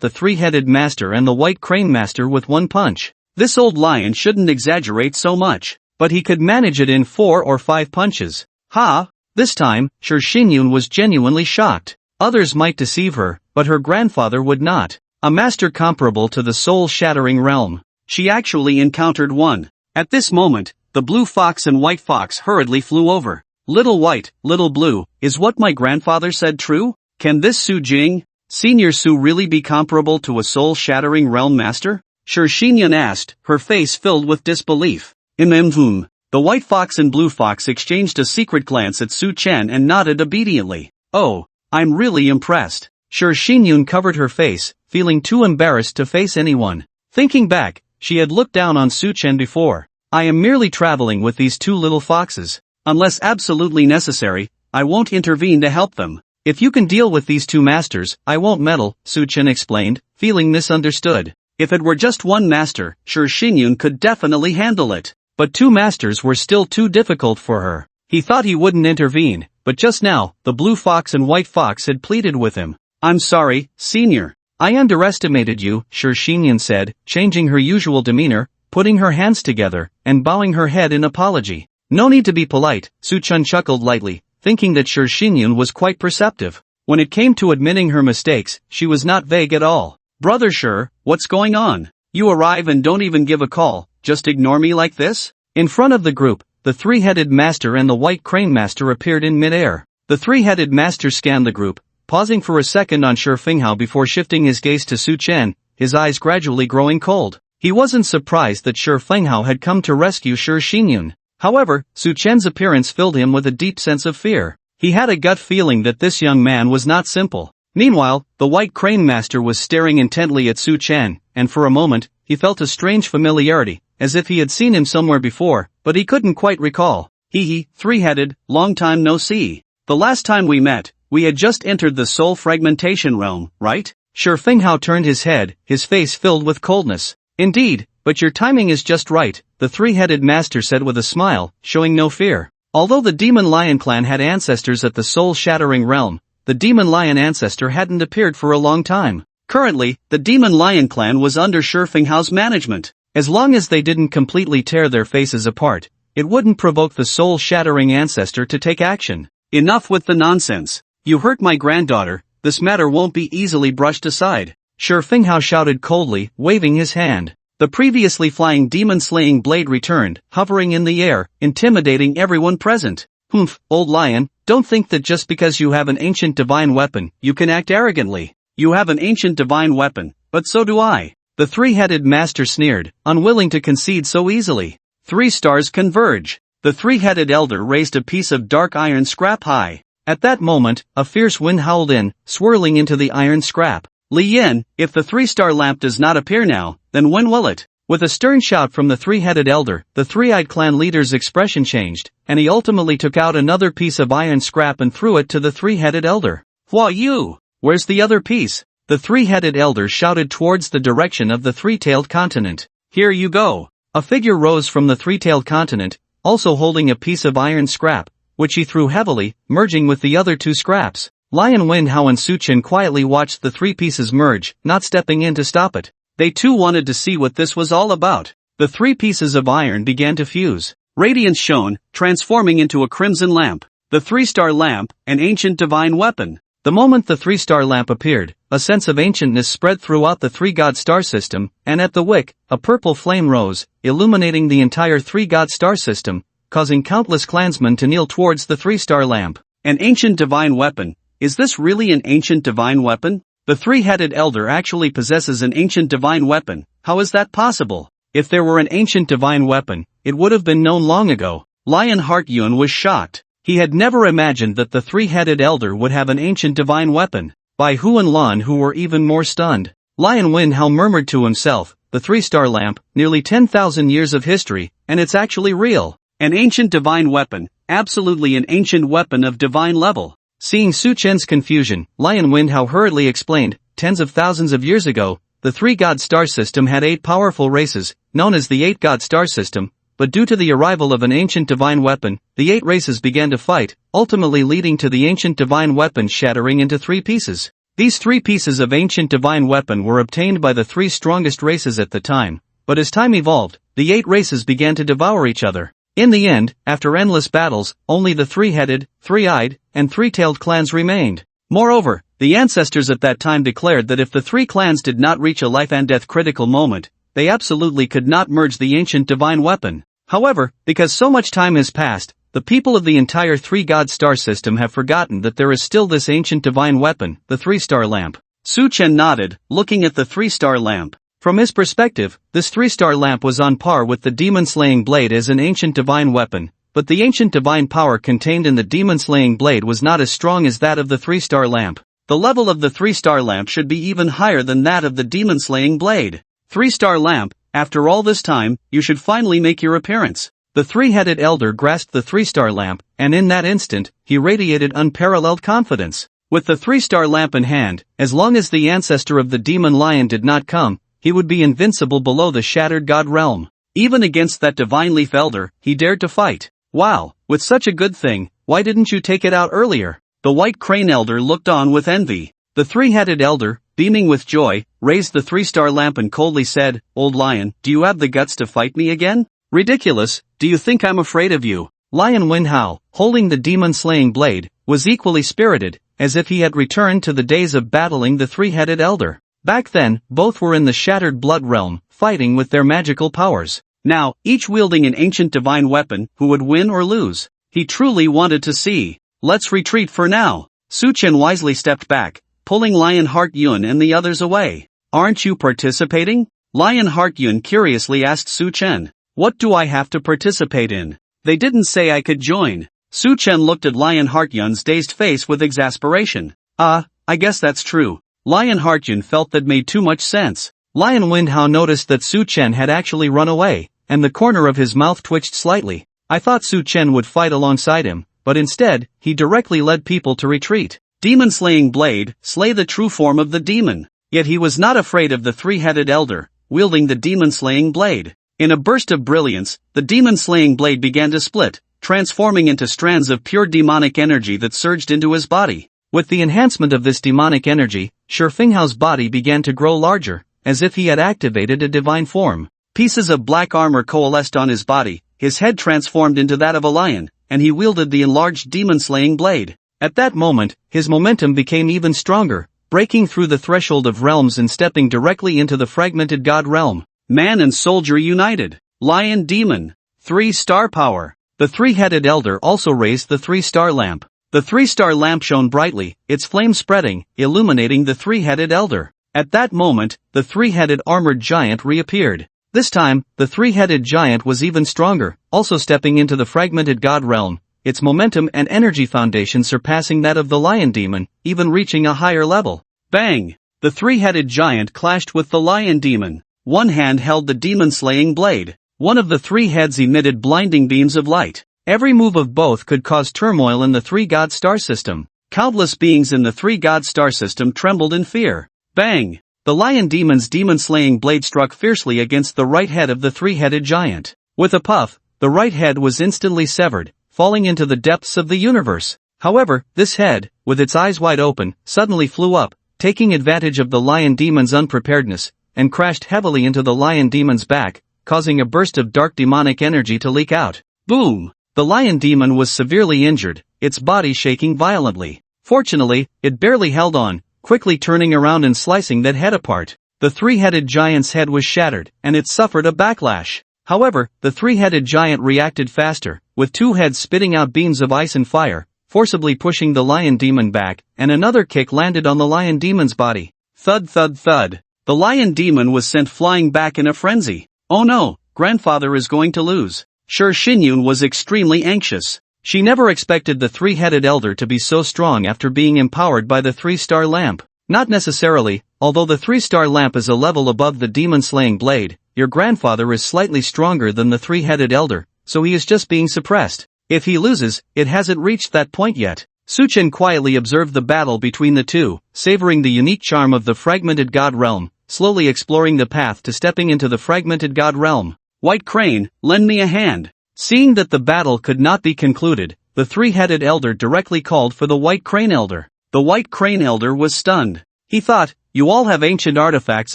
the three-headed master and the white crane master with one punch. This old lion shouldn't exaggerate so much. But he could manage it in 4 or 5 punches. Ha! This time, Yun was genuinely shocked. Others might deceive her, but her grandfather would not. A master comparable to the soul-shattering realm. She actually encountered one. At this moment, the blue fox and white fox hurriedly flew over. Little white, little blue, is what my grandfather said true? Can this Su Jing, Senior Su really be comparable to a soul-shattering realm master? Yun asked, her face filled with disbelief. The white fox and blue fox exchanged a secret glance at Su Chen and nodded obediently. Oh, I'm really impressed. Yun covered her face, feeling too embarrassed to face anyone. Thinking back, she had looked down on Su Chen before. I am merely traveling with these 2 little foxes. Unless absolutely necessary, I won't intervene to help them. If you can deal with these 2 masters, I won't meddle, Su Chen explained, feeling misunderstood. If it were just one master, sure Xinyun could definitely handle it. But 2 masters were still too difficult for her. He thought he wouldn't intervene, but just now, the blue fox and white fox had pleaded with him. I'm sorry, senior. I underestimated you, Sure Xinyun said, changing her usual demeanor, putting her hands together, and bowing her head in apology. No need to be polite, Su Chun chuckled lightly, thinking that Sure Xinyun was quite perceptive. When it came to admitting her mistakes, she was not vague at all. Brother Sure, what's going on? You arrive and don't even give a call, just ignore me like this? In front of the group, the 3-headed master and the white crane master appeared in midair. The 3-headed master scanned the group, pausing for a second on Shi Finghao before shifting his gaze to Su Chen, his eyes gradually growing cold. He wasn't surprised that Shi Finghao had come to rescue Shi Xinyun. However, Su Chen's appearance filled him with a deep sense of fear. He had a gut feeling that this young man was not simple. Meanwhile, the white crane master was staring intently at Su Chen, and for a moment, he felt a strange familiarity, as if he had seen him somewhere before, but he couldn't quite recall. Hee, 3-headed, long time no see. The last time we met, we had just entered the soul fragmentation realm, right? Shi Finghao turned his head, his face filled with coldness. Indeed, but your timing is just right, the 3-headed master said with a smile, showing no fear. Although the Demon Lion clan had ancestors at the soul-shattering realm, the Demon Lion ancestor hadn't appeared for a long time. Currently, the Demon Lion clan was under Shi Finghao's management. As long as they didn't completely tear their faces apart, it wouldn't provoke the soul-shattering ancestor to take action. Enough with the nonsense. You hurt my granddaughter, this matter won't be easily brushed aside. Shi Finghao shouted coldly, waving his hand. The previously flying demon-slaying blade returned, hovering in the air, intimidating everyone present. Humph, old lion, don't think that just because you have an ancient divine weapon, you can act arrogantly. You have an ancient divine weapon, but so do I. The 3-headed master sneered, unwilling to concede so easily. 3 stars converge. The 3-headed elder raised a piece of dark iron scrap high. At that moment, a fierce wind howled in, swirling into the iron scrap. Li Yin, if the 3-star lamp does not appear now, then when will it? With a stern shout from the 3-headed elder, the 3-eyed clan leader's expression changed, and he ultimately took out another piece of iron scrap and threw it to the 3-headed elder. Hua Yu! Where's the other piece? The 3-headed elder shouted towards the direction of the 3-tailed continent. Here you go. A figure rose from the 3-tailed continent, also holding a piece of iron scrap, which he threw heavily, merging with the other 2 scraps. Lion Wenhao and Su Chen quietly watched the 3 pieces merge, not stepping in to stop it. They too wanted to see what this was all about. The 3 pieces of iron began to fuse. Radiance shone, transforming into a crimson lamp. The 3-star lamp, an ancient divine weapon. The moment the 3-star lamp appeared, a sense of ancientness spread throughout the 3-god star system, and at the wick, a purple flame rose, illuminating the entire 3-god star system, causing countless clansmen to kneel towards the 3-star lamp. An ancient divine weapon. Is this really an ancient divine weapon? The 3-headed elder actually possesses an ancient divine weapon. How is that possible? If there were an ancient divine weapon, it would have been known long ago. Lion Heart Yun was shocked. He had never imagined that the 3-headed elder would have an ancient divine weapon. Bai Hu and Lan who were even more stunned. Lion Wenhao murmured to himself, the 3-star lamp, nearly 10,000 years of history, and it's actually real. An ancient divine weapon, absolutely an ancient weapon of divine level. Seeing Su Chen's confusion, Lion Wenhao hurriedly explained, tens of thousands of years ago, the 3-god star system had 8 powerful races, known as the 8-god star system, but due to the arrival of an ancient divine weapon, the 8 races began to fight, ultimately leading to the ancient divine weapon shattering into 3 pieces. These 3 pieces of ancient divine weapon were obtained by the 3 strongest races at the time, but as time evolved, the 8 races began to devour each other. In the end, after endless battles, only the 3-headed, 3-eyed, and 3-tailed clans remained. Moreover, the ancestors at that time declared that if the 3 clans did not reach a life-and-death critical moment, they absolutely could not merge the ancient divine weapon. However, because so much time has passed, the people of the entire 3-god star system have forgotten that there is still this ancient divine weapon, the 3-star lamp. Su Chen nodded, looking at the 3-star lamp. From his perspective, this 3-star lamp was on par with the demon-slaying blade as an ancient divine weapon, but the ancient divine power contained in the demon-slaying blade was not as strong as that of the 3-star lamp. The level of the 3-star lamp should be even higher than that of the demon-slaying blade. 3-star lamp, after all this time, you should finally make your appearance. The 3-headed elder grasped the 3-star lamp, and in that instant, he radiated unparalleled confidence. With the 3-star lamp in hand, as long as the ancestor of the demon lion did not come, he would be invincible below the shattered god realm. Even against that divine leaf elder, he dared to fight. Wow, with such a good thing, why didn't you take it out earlier? The white crane elder looked on with envy. The three-headed elder, beaming with joy, raised the 3-star lamp and coldly said, "Old lion, do you have the guts to fight me again? Ridiculous, do you think I'm afraid of you?" Lion Wenhao, holding the demon-slaying blade, was equally spirited, as if he had returned to the days of battling the three-headed elder. Back then, both were in the shattered blood realm, fighting with their magical powers. Now, each wielding an ancient divine weapon, who would win or lose? He truly wanted to see. Let's retreat for now. Su Chen wisely stepped back, pulling Lionheart Yun and the others away. Aren't you participating? Lionheart Yun curiously asked Su Chen. What do I have to participate in? They didn't say I could join. Su Chen looked at Lionheart Yun's dazed face with exasperation. I guess that's true. Lionheart Yun felt that made too much sense. Lion Wenhao noticed that Su Chen had actually run away, and the corner of his mouth twitched slightly. I thought Su Chen would fight alongside him, but instead, he directly led people to retreat. Demon-slaying blade, slay the true form of the demon. Yet he was not afraid of the three-headed elder, wielding the demon-slaying blade. In a burst of brilliance, the demon-slaying blade began to split, transforming into strands of pure demonic energy that surged into his body. With the enhancement of this demonic energy, Shi Fenghao's body began to grow larger, as if he had activated a divine form. Pieces of black armor coalesced on his body, his head transformed into that of a lion, and he wielded the enlarged demon-slaying blade. At that moment, his momentum became even stronger, breaking through the threshold of realms and stepping directly into the fragmented god realm. Man and soldier united. Lion demon. 3-star power. The three-headed elder also raised the 3-star lamp. The 3-star lamp shone brightly, its flame spreading, illuminating the three-headed elder. At that moment, the three-headed armored giant reappeared. This time, the three-headed giant was even stronger, also stepping into the fragmented god realm, its momentum and energy foundation surpassing that of the lion demon, even reaching a higher level. Bang! The three-headed giant clashed with the lion demon. One hand held the demon-slaying blade. One of the three heads emitted blinding beams of light. Every move of both could cause turmoil in the three-god star system. Countless beings in the three-god star system trembled in fear. Bang! The lion demon's demon-slaying blade struck fiercely against the right head of the three-headed giant. With a puff, the right head was instantly severed, falling into the depths of the universe. However, this head, with its eyes wide open, suddenly flew up, taking advantage of the lion demon's unpreparedness, and crashed heavily into the lion demon's back, causing a burst of dark demonic energy to leak out. Boom! The lion demon was severely injured, its body shaking violently. Fortunately, it barely held on, quickly turning around and slicing that head apart. The three-headed giant's head was shattered, and it suffered a backlash. However, the three-headed giant reacted faster, with two heads spitting out beams of ice and fire, forcibly pushing the lion demon back, and another kick landed on the lion demon's body. Thud thud thud. The lion demon was sent flying back in a frenzy. Oh no, grandfather is going to lose. Shi Xinyun was extremely anxious. She never expected the three-headed elder to be so strong after being empowered by the 3-star lamp. Not necessarily, although the 3-star lamp is a level above the demon-slaying blade, your grandfather is slightly stronger than the three-headed elder, so he is just being suppressed. If he loses, it hasn't reached that point yet. Su Chen quietly observed the battle between the two, savoring the unique charm of the fragmented god realm, slowly exploring the path to stepping into the fragmented god realm. White Crane, lend me a hand. Seeing that the battle could not be concluded, the three-headed elder directly called for the White Crane Elder. The White Crane Elder was stunned. He thought, you all have ancient artifacts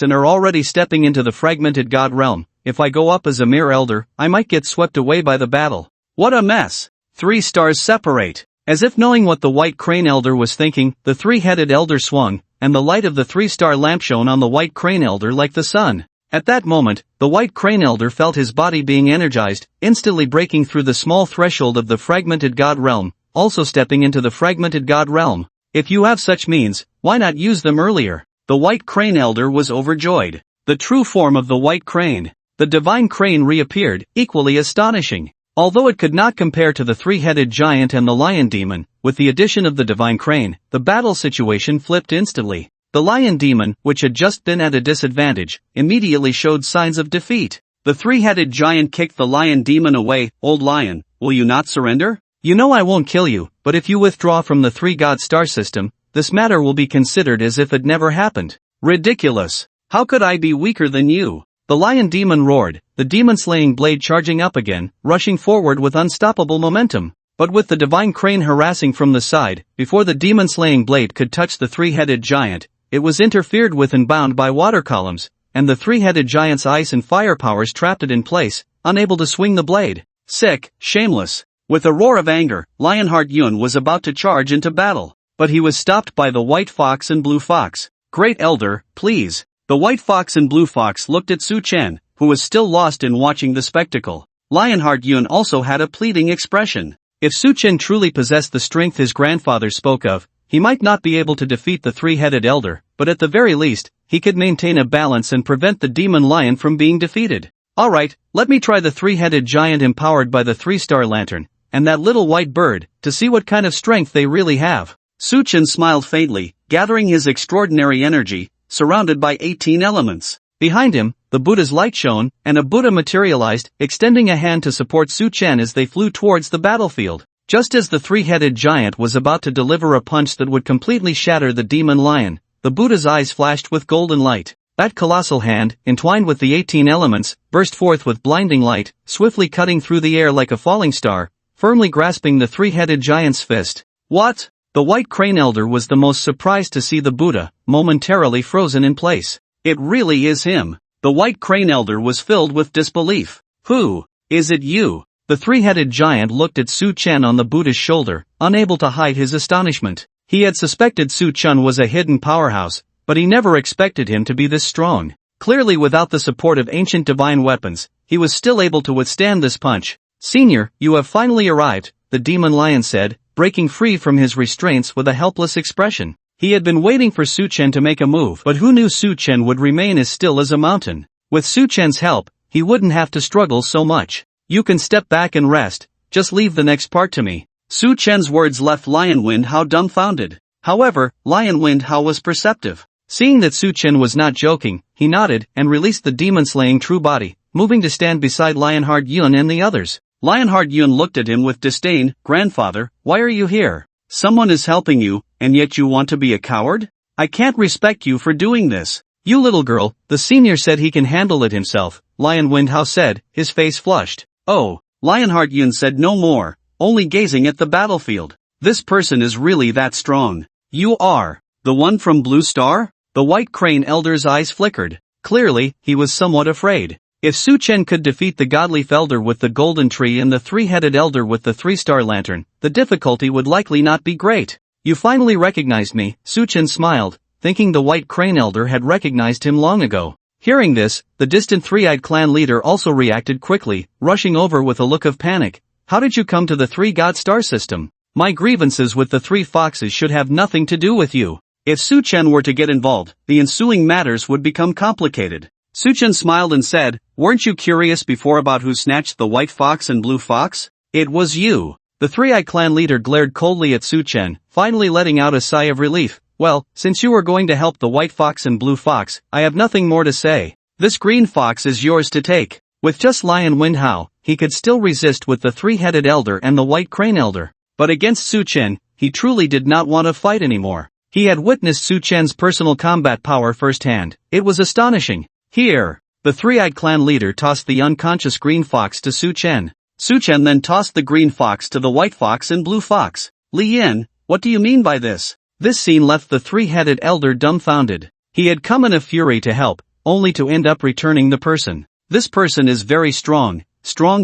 and are already stepping into the fragmented god realm. If I go up as a mere elder, I might get swept away by the battle. What a mess! 3 stars separate. As if knowing what the White Crane Elder was thinking, the three-headed elder swung, and the light of the 3-star lamp shone on the White Crane Elder like the sun. At that moment, the White Crane Elder felt his body being energized, instantly breaking through the small threshold of the fragmented god realm, also stepping into the fragmented god realm. If you have such means, why not use them earlier? The White Crane Elder was overjoyed. The true form of the White Crane, the divine crane, reappeared, equally astonishing. Although it could not compare to the three-headed giant and the lion demon, with the addition of the divine crane, the battle situation flipped instantly. The lion demon, which had just been at a disadvantage, immediately showed signs of defeat. The three-headed giant kicked the lion demon away. Old lion, will you not surrender? You know I won't kill you, but if you withdraw from the three-god star system, this matter will be considered as if it never happened. Ridiculous. How could I be weaker than you? The lion demon roared, the demon-slaying blade charging up again, rushing forward with unstoppable momentum. But with the divine crane harassing from the side, before the demon-slaying blade could touch the three-headed giant, it was interfered with and bound by water columns, and the three-headed giant's ice and fire powers trapped it in place, unable to swing the blade. Sick, shameless. With a roar of anger, Lionheart Yun was about to charge into battle, but he was stopped by the white fox and blue fox. Great Elder, please. The white fox and blue fox looked at Su Chen, who was still lost in watching the spectacle. Lionheart Yun also had a pleading expression. If Su Chen truly possessed the strength his grandfather spoke of, he might not be able to defeat the three-headed elder, but at the very least, he could maintain a balance and prevent the demon lion from being defeated. Alright, let me try the three-headed giant empowered by the three-star lantern, and that little white bird, to see what kind of strength they really have. Su Chen smiled faintly, gathering his extraordinary energy, surrounded by 18 elements. Behind him, the Buddha's light shone, and a Buddha materialized, extending a hand to support Su Chen as they flew towards the battlefield. Just as the three-headed giant was about to deliver a punch that would completely shatter the demon lion, the Buddha's eyes flashed with golden light. That colossal hand, entwined with the 18 elements, burst forth with blinding light, swiftly cutting through the air like a falling star, firmly grasping the three-headed giant's fist. What? The White Crane Elder was the most surprised to see the Buddha, momentarily frozen in place. It really is him. The White Crane Elder was filled with disbelief. Who? Is it you? The three-headed giant looked at Su Chen on the Buddha's shoulder, unable to hide his astonishment. He had suspected Su Chen was a hidden powerhouse, but he never expected him to be this strong. Clearly without the support of ancient divine weapons, he was still able to withstand this punch. Senior, you have finally arrived, the demon lion said, breaking free from his restraints with a helpless expression. He had been waiting for Su Chen to make a move, but who knew Su Chen would remain as still as a mountain? With Su Chen's help, he wouldn't have to struggle so much. You can step back and rest, just leave the next part to me. Su Chen's words left Lion Wind Hao dumbfounded. However, Lion Wind Hao was perceptive. Seeing that Su Chen was not joking, he nodded and released the demon-slaying true body, moving to stand beside Lionheart Yun and the others. Lionheart Yun looked at him with disdain. Grandfather, why are you here? Someone is helping you, and yet you want to be a coward? I can't respect you for doing this. You little girl, the senior said he can handle it himself, Lion Wind Hao said, his face flushed. Oh, Lionheart Yun said no more, only gazing at the battlefield. This person is really that strong. You are the one from Blue Star? The White Crane Elder's eyes flickered. Clearly, he was somewhat afraid. If Su Chen could defeat the Godleaf Elder with the Golden Tree and the Three-Headed Elder with the Three-Star Lantern, the difficulty would likely not be great. You finally recognized me, Su Chen smiled, thinking the White Crane Elder had recognized him long ago. Hearing this, the distant Three-Eyed Clan leader also reacted quickly, rushing over with a look of panic. How did you come to the Three-God Star system? My grievances with the Three Foxes should have nothing to do with you. If Su Chen were to get involved, the ensuing matters would become complicated. Su Chen smiled and said, weren't you curious before about who snatched the white fox and blue fox? It was you. The Three-Eyed Clan leader glared coldly at Su Chen, finally letting out a sigh of relief. Well, since you are going to help the white fox and blue fox, I have nothing more to say. This green fox is yours to take. With just Lion Wind Hao, he could still resist with the Three-Headed Elder and the White Crane Elder. But against Su Chen, he truly did not want to fight anymore. He had witnessed Su Chen's personal combat power firsthand. It was astonishing. Here. The Three-Eyed Clan leader tossed the unconscious green fox to Su Chen. Su Chen then tossed the green fox to the white fox and blue fox. Li Yin, what do you mean by this? This scene left the Three-Headed Elder dumbfounded. He had come in a fury to help, only to end up returning the person. This person is very strong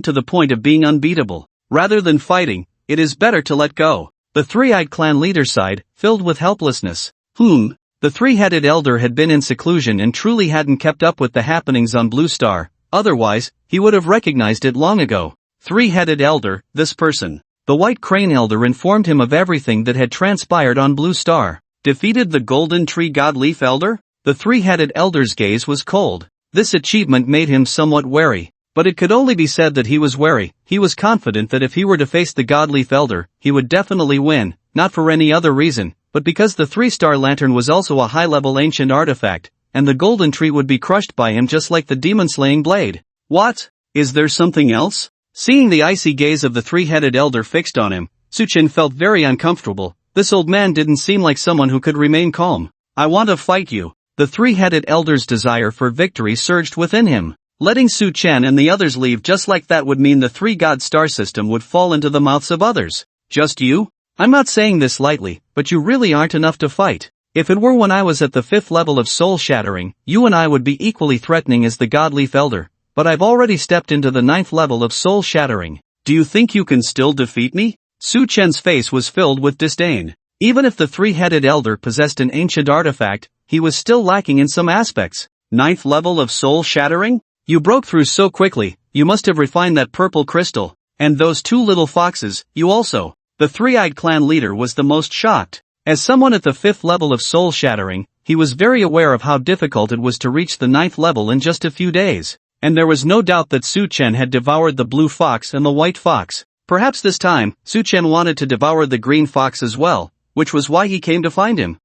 to the point of being unbeatable. Rather than fighting, it is better to let go. The Three-Eyed Clan leader sighed, filled with helplessness. The Three-Headed Elder had been in seclusion and truly hadn't kept up with the happenings on Blue Star, otherwise, he would have recognized it long ago. Three-Headed Elder, this person. The White Crane Elder informed him of everything that had transpired on Blue Star. Defeated the Golden Tree Godleaf Elder? The Three-Headed Elder's gaze was cold. This achievement made him somewhat wary. But it could only be said that he was wary. He was confident that if he were to face the Godleaf Elder, he would definitely win, not for any other reason, but because the Three-Star Lantern was also a high-level ancient artifact, and the Golden Tree would be crushed by him just like the demon-slaying blade. What? Is there something else? Seeing the icy gaze of the Three-Headed Elder fixed on him, Su Chen felt very uncomfortable. This old man didn't seem like someone who could remain calm. I want to fight you. The three-headed elder's desire for victory surged within him. Letting Su Chen and the others leave just like that would mean the three-god star system would fall into the mouths of others. Just you? I'm not saying this lightly, but you really aren't enough to fight. If it were when I was at the 5th level of soul shattering, you and I would be equally threatening as the Godleaf Elder, but I've already stepped into the 9th level of soul shattering. Do you think you can still defeat me? Su Chen's face was filled with disdain. Even if the three-headed elder possessed an ancient artifact, he was still lacking in some aspects. 9th level of soul shattering? You broke through so quickly, you must have refined that purple crystal. And those two little foxes, you also. The three-eyed clan leader was the most shocked. As someone at the 5th level of soul shattering, he was very aware of how difficult it was to reach the 9th level in just a few days. And there was no doubt that Su Chen had devoured the blue fox and the white fox. Perhaps this time, Su Chen wanted to devour the green fox as well, which was why he came to find him.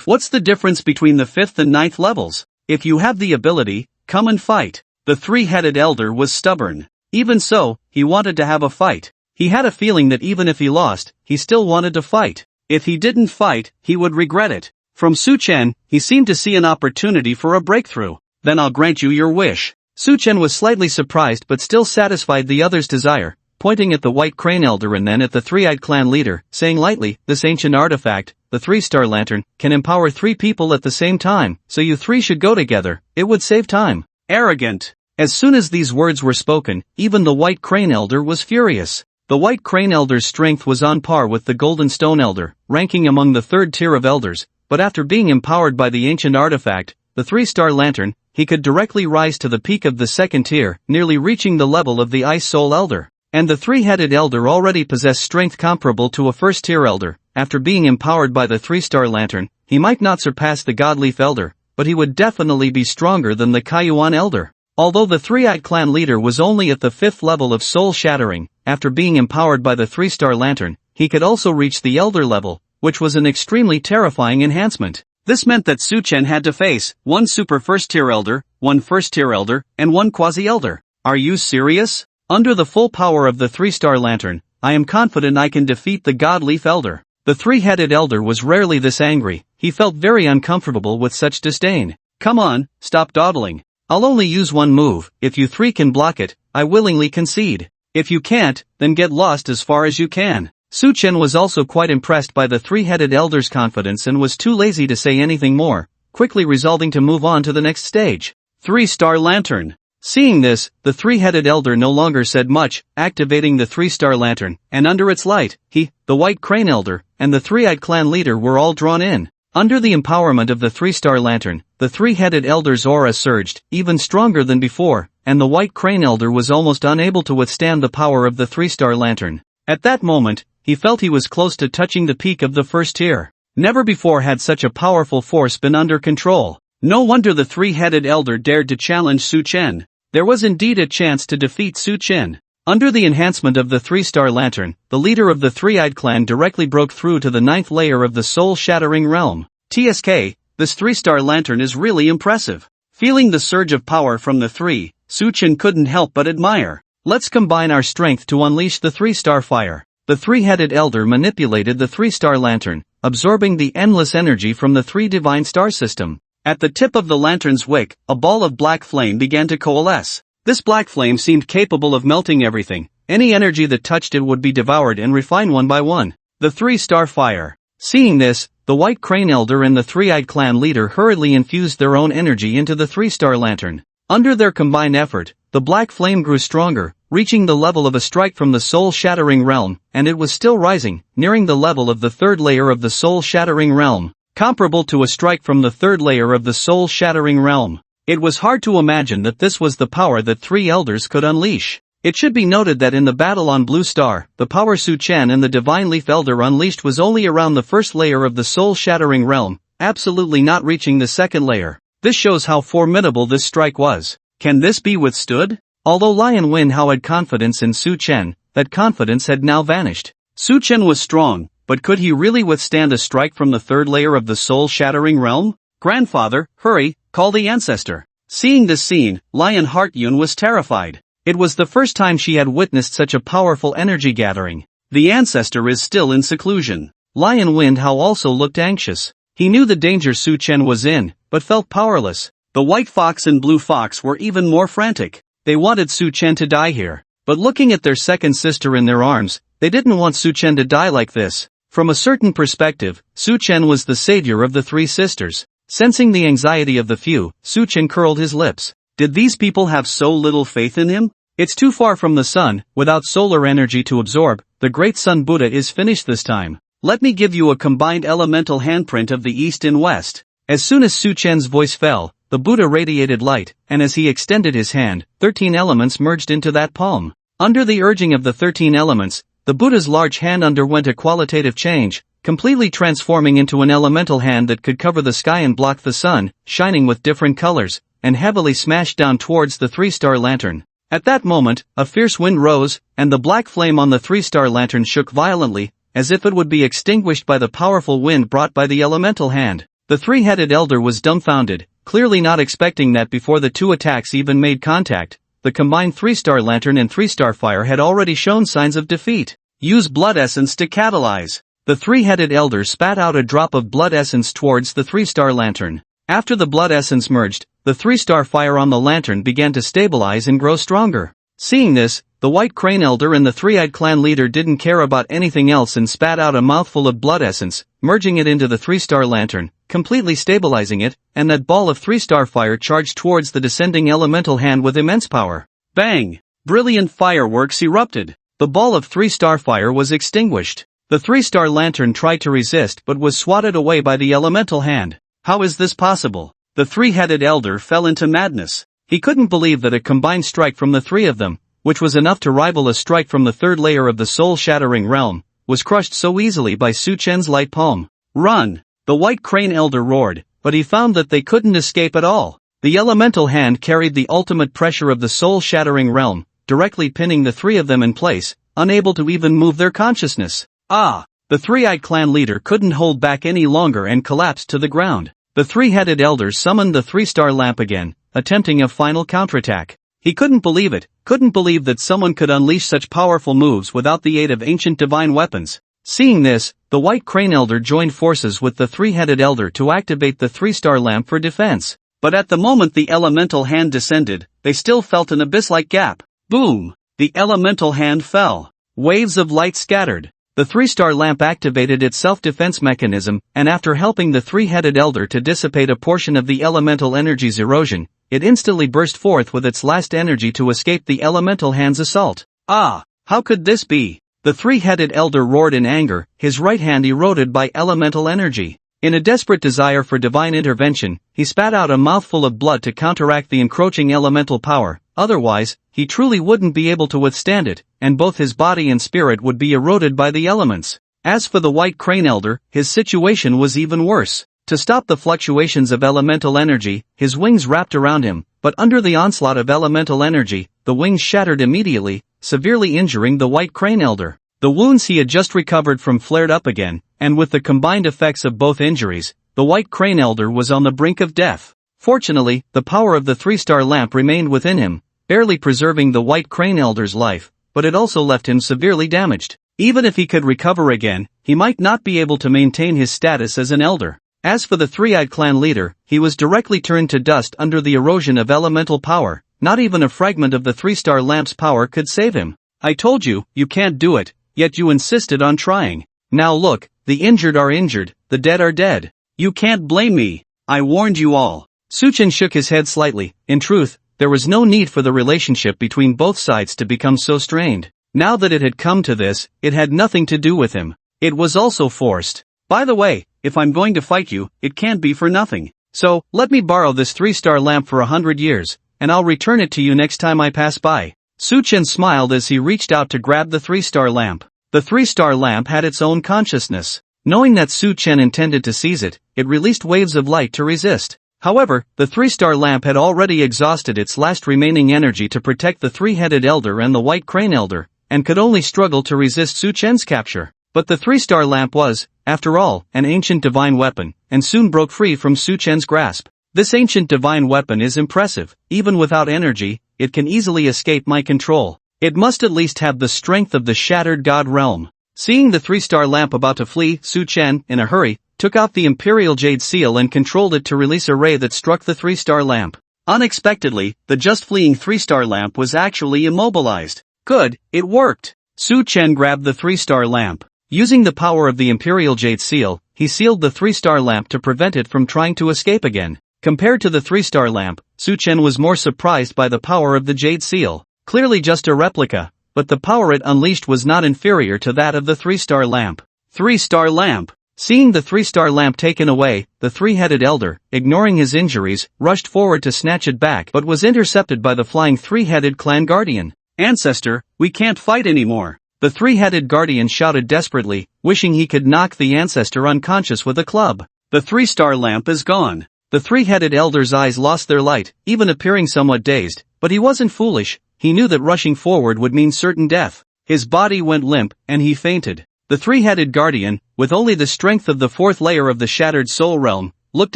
What's the difference between the 5th and 9th levels? If you have the ability, come and fight. The three-headed elder was stubborn. Even so, he wanted to have a fight. He had a feeling that even if he lost, he still wanted to fight. If he didn't fight, he would regret it. From Su Chen, he seemed to see an opportunity for a breakthrough. Then I'll grant you your wish. Su Chen was slightly surprised but still satisfied the other's desire, pointing at the white crane elder and then at the three-eyed clan leader, saying lightly, this ancient artifact, the 3-star lantern, can empower 3 people at the same time, so you 3 should go together, it would save time. Arrogant. As soon as these words were spoken, even the white crane elder was furious. The white crane elder's strength was on par with the golden stone elder, ranking among the 3rd tier of elders, but after being empowered by the ancient artifact, the 3-star lantern, he could directly rise to the peak of the 2nd tier, nearly reaching the level of the ice soul elder. And the three-headed elder already possessed strength comparable to a 1st tier elder. After being empowered by the 3-star lantern, he might not surpass the Godleaf elder, but he would definitely be stronger than the Kaiyuan elder. Although the three-eyed clan leader was only at the 5th level of soul shattering, after being empowered by the 3-star lantern, he could also reach the elder level, which was an extremely terrifying enhancement. This meant that Su Chen had to face 1 super 1st tier elder, 1 1st tier elder, and 1 quasi-elder. Are you serious? Under the full power of the 3-star lantern, I am confident I can defeat the Godleaf elder. The three-headed elder was rarely this angry. He felt very uncomfortable with such disdain. Come on, stop dawdling. I'll only use one move. If you 3 can block it, I willingly concede. If you can't, then get lost as far as you can. Su Chen was also quite impressed by the three-headed elder's confidence and was too lazy to say anything more, quickly resolving to move on to the next stage. 3-star lantern. Seeing this, the three-headed elder no longer said much, activating the 3-star lantern, and under its light, he, the white crane elder, and the three-eyed clan leader were all drawn in. Under the empowerment of the 3-star lantern, the three-headed elder's aura surged, even stronger than before, and the white crane elder was almost unable to withstand the power of the 3-star lantern. At that moment, he felt he was close to touching the peak of the 1st tier. Never before had such a powerful force been under control. No wonder the three-headed elder dared to challenge Su Chen. There was indeed a chance to defeat Su Chen. Under the enhancement of the 3-star lantern, the leader of the three-eyed clan directly broke through to the 9th layer of the soul-shattering realm. TSK, this 3-star lantern is really impressive. Feeling the surge of power from the 3, Su Chen couldn't help but admire. Let's combine our strength to unleash the 3-star fire. The three-headed elder manipulated the 3-star lantern, absorbing the endless energy from the 3 divine star system. At the tip of the lantern's wick, a ball of black flame began to coalesce. This black flame seemed capable of melting everything. Any energy that touched it would be devoured and refined one by one. The 3-star fire. Seeing this, the white crane elder and the three-eyed clan leader hurriedly infused their own energy into the 3-star lantern. Under their combined effort, the black flame grew stronger, reaching the level of a strike from the soul-shattering realm, and it was still rising, nearing the level of the 3rd layer of the soul-shattering realm, comparable to a strike from the 3rd layer of the soul-shattering realm. It was hard to imagine that this was the power that 3 elders could unleash. It should be noted that in the battle on Blue Star, the power Su Chen and the Divine Leaf Elder unleashed was only around the 1st layer of the soul-shattering realm, absolutely not reaching the 2nd layer. This shows how formidable this strike was. Can this be withstood? Although Lion Wenhao had confidence in Su Chen, that confidence had now vanished. Su Chen was strong, but could he really withstand a strike from the 3rd layer of the soul-shattering realm? Grandfather, hurry, call the ancestor. Seeing this scene, Lion Heartyun was terrified. It was the first time she had witnessed such a powerful energy gathering. The ancestor is still in seclusion. Lion Wenhao also looked anxious. He knew the danger Su Chen was in, but felt powerless. The white fox and blue fox were even more frantic. They wanted Su Chen to die here. But looking at their second sister in their arms, they didn't want Su Chen to die like this. From a certain perspective, Su Chen was the savior of the three sisters. Sensing the anxiety of the few, Su Chen curled his lips. Did these people have so little faith in him? It's too far from the sun, without solar energy to absorb, the great sun Buddha is finished this time. Let me give you a combined elemental handprint of the east and west. As soon as Su Chen's voice fell, the Buddha radiated light, and as he extended his hand, 13 elements merged into that palm. Under the urging of the 13 elements, the Buddha's large hand underwent a qualitative change, completely transforming into an elemental hand that could cover the sky and block the sun, shining with different colors, and heavily smashed down towards the three-star lantern. At that moment, a fierce wind rose, and the black flame on the three-star lantern shook violently, as if it would be extinguished by the powerful wind brought by the elemental hand. The three-headed elder was dumbfounded, clearly not expecting that before the two attacks even made contact. The combined three-star lantern and three-star fire had already shown signs of defeat. Use blood essence to catalyze. The three-headed elder spat out a drop of blood essence towards the three-star lantern. After the blood essence merged, the three-star fire on the lantern began to stabilize and grow stronger. Seeing this, the White Crane Elder and the three-eyed clan leader didn't care about anything else and spat out a mouthful of blood essence, merging it into the three-star lantern, completely stabilizing it, and that ball of three-star fire charged towards the descending elemental hand with immense power. Bang! Brilliant fireworks erupted. The ball of three-star fire was extinguished. The three-star lantern tried to resist but was swatted away by the elemental hand. How is this possible? The three-headed elder fell into madness. He couldn't believe that a combined strike from the three of them, which was enough to rival a strike from the third layer of the soul-shattering realm, was crushed so easily by Su Chen's light palm. Run! The White Crane Elder roared, but he found that they couldn't escape at all. The elemental hand carried the ultimate pressure of the soul-shattering realm, directly pinning the three of them in place, unable to even move their consciousness. Ah! The three-eyed clan leader couldn't hold back any longer and collapsed to the ground. The three-headed elder summoned the three-star lamp again, attempting a final counterattack. He couldn't believe it, couldn't believe that someone could unleash such powerful moves without the aid of ancient divine weapons. Seeing this, the White Crane Elder joined forces with the three-headed elder to activate the three-star lamp for defense. But at the moment the elemental hand descended, they still felt an abyss-like gap. Boom! The elemental hand fell. Waves of light scattered. The three-star lamp activated its self-defense mechanism, and after helping the three-headed elder to dissipate a portion of the elemental energy's erosion, it instantly burst forth with its last energy to escape the elemental hand's assault. Ah! How could this be? The three-headed elder roared in anger, his right hand eroded by elemental energy. In a desperate desire for divine intervention, he spat out a mouthful of blood to counteract the encroaching elemental power, otherwise, he truly wouldn't be able to withstand it, and both his body and spirit would be eroded by the elements. As for the White Crane Elder, his situation was even worse. To stop the fluctuations of elemental energy, his wings wrapped around him, but under the onslaught of elemental energy, the wings shattered immediately, severely injuring the White Crane Elder. The wounds he had just recovered from flared up again, and with the combined effects of both injuries, the White Crane Elder was on the brink of death. Fortunately, the power of the three-star lamp remained within him, barely preserving the White Crane Elder's life, but it also left him severely damaged. Even if he could recover again, he might not be able to maintain his status as an elder. As for the three-eyed clan leader, he was directly turned to dust under the erosion of elemental power. Not even a fragment of the three-star lamp's power could save him. I told you, you can't do it, yet you insisted on trying. Now look, the injured are injured, the dead are dead. You can't blame me. I warned you all. Su Chen shook his head slightly. In truth, there was no need for the relationship between both sides to become so strained. Now that it had come to this, it had nothing to do with him. It was also forced. By the way, if I'm going to fight you, it can't be for nothing. So, let me borrow this three-star lamp for 100 years, and I'll return it to you next time I pass by. Su Chen smiled as he reached out to grab the three-star lamp. The three-star lamp had its own consciousness. Knowing that Su Chen intended to seize it, it released waves of light to resist. However, the three-star lamp had already exhausted its last remaining energy to protect the three-headed elder and the White Crane Elder, and could only struggle to resist Su Chen's capture. But the three-star lamp was, after all, an ancient divine weapon, and soon broke free from Su Chen's grasp. This ancient divine weapon is impressive. Even without energy, it can easily escape my control. It must at least have the strength of the shattered god realm. Seeing the three-star lamp about to flee, Su Chen, in a hurry, took out the Imperial Jade Seal and controlled it to release a ray that struck the 3-star lamp. Unexpectedly, the just fleeing 3-star lamp was actually immobilized. Good, it worked. Su Chen grabbed the 3-star lamp. Using the power of the Imperial Jade Seal, he sealed the 3-star lamp to prevent it from trying to escape again. Compared to the 3-star lamp, Su Chen was more surprised by the power of the Jade Seal. Clearly just a replica, but the power it unleashed was not inferior to that of the 3-star lamp. 3-star lamp. Seeing the 3-star lamp taken away, the 3-headed elder, ignoring his injuries, rushed forward to snatch it back but was intercepted by the flying 3-headed clan guardian. Ancestor, we can't fight anymore. The 3-headed guardian shouted desperately, wishing he could knock the ancestor unconscious with a club. The 3-star lamp is gone. The 3-headed elder's eyes lost their light, even appearing somewhat dazed, but he wasn't foolish. He knew that rushing forward would mean certain death. His body went limp, and he fainted. The 3-headed guardian, with only the strength of the 4th layer of the shattered soul realm, looked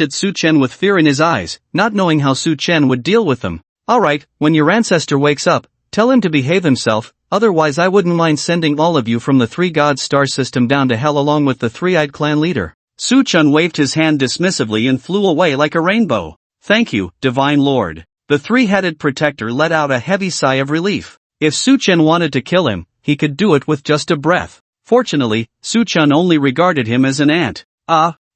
at Su Chen with fear in his eyes, not knowing how Su Chen would deal with them. Alright, when your ancestor wakes up, tell him to behave himself, otherwise I wouldn't mind sending all of you from the 3 gods star system down to hell along with the 3-eyed clan leader. Su Chen waved his hand dismissively and flew away like a rainbow. Thank you, Divine Lord. The 3-headed protector let out a heavy sigh of relief. If Su Chen wanted to kill him, he could do it with just a breath. Fortunately, Su Chen only regarded him as an ant.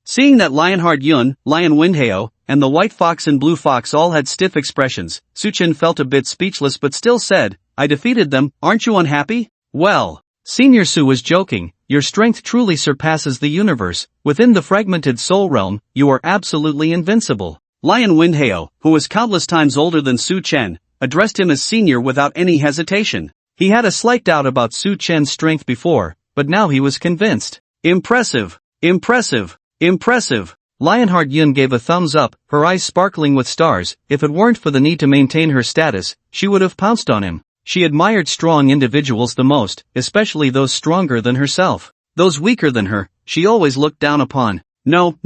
Seeing that Lionheart Yun, Lion Windheo, and the White Fox and Blue Fox all had stiff expressions, Su Chen felt a bit speechless but still said, I defeated them, aren't you unhappy? Well, Senior Su was joking, your strength truly surpasses the universe, within the fragmented soul realm, you are absolutely invincible. Lion Windheo, who was countless times older than Su Chen, addressed him as senior without any hesitation. He had a slight doubt about Su Chen's strength before, but now he was convinced. Impressive, impressive, impressive. Lionheart Yun gave a thumbs up, her eyes sparkling with stars. If it weren't for the need to maintain her status, she would have pounced on him. She admired strong individuals the most, especially those stronger than herself. Those weaker than her, she always looked down upon. No,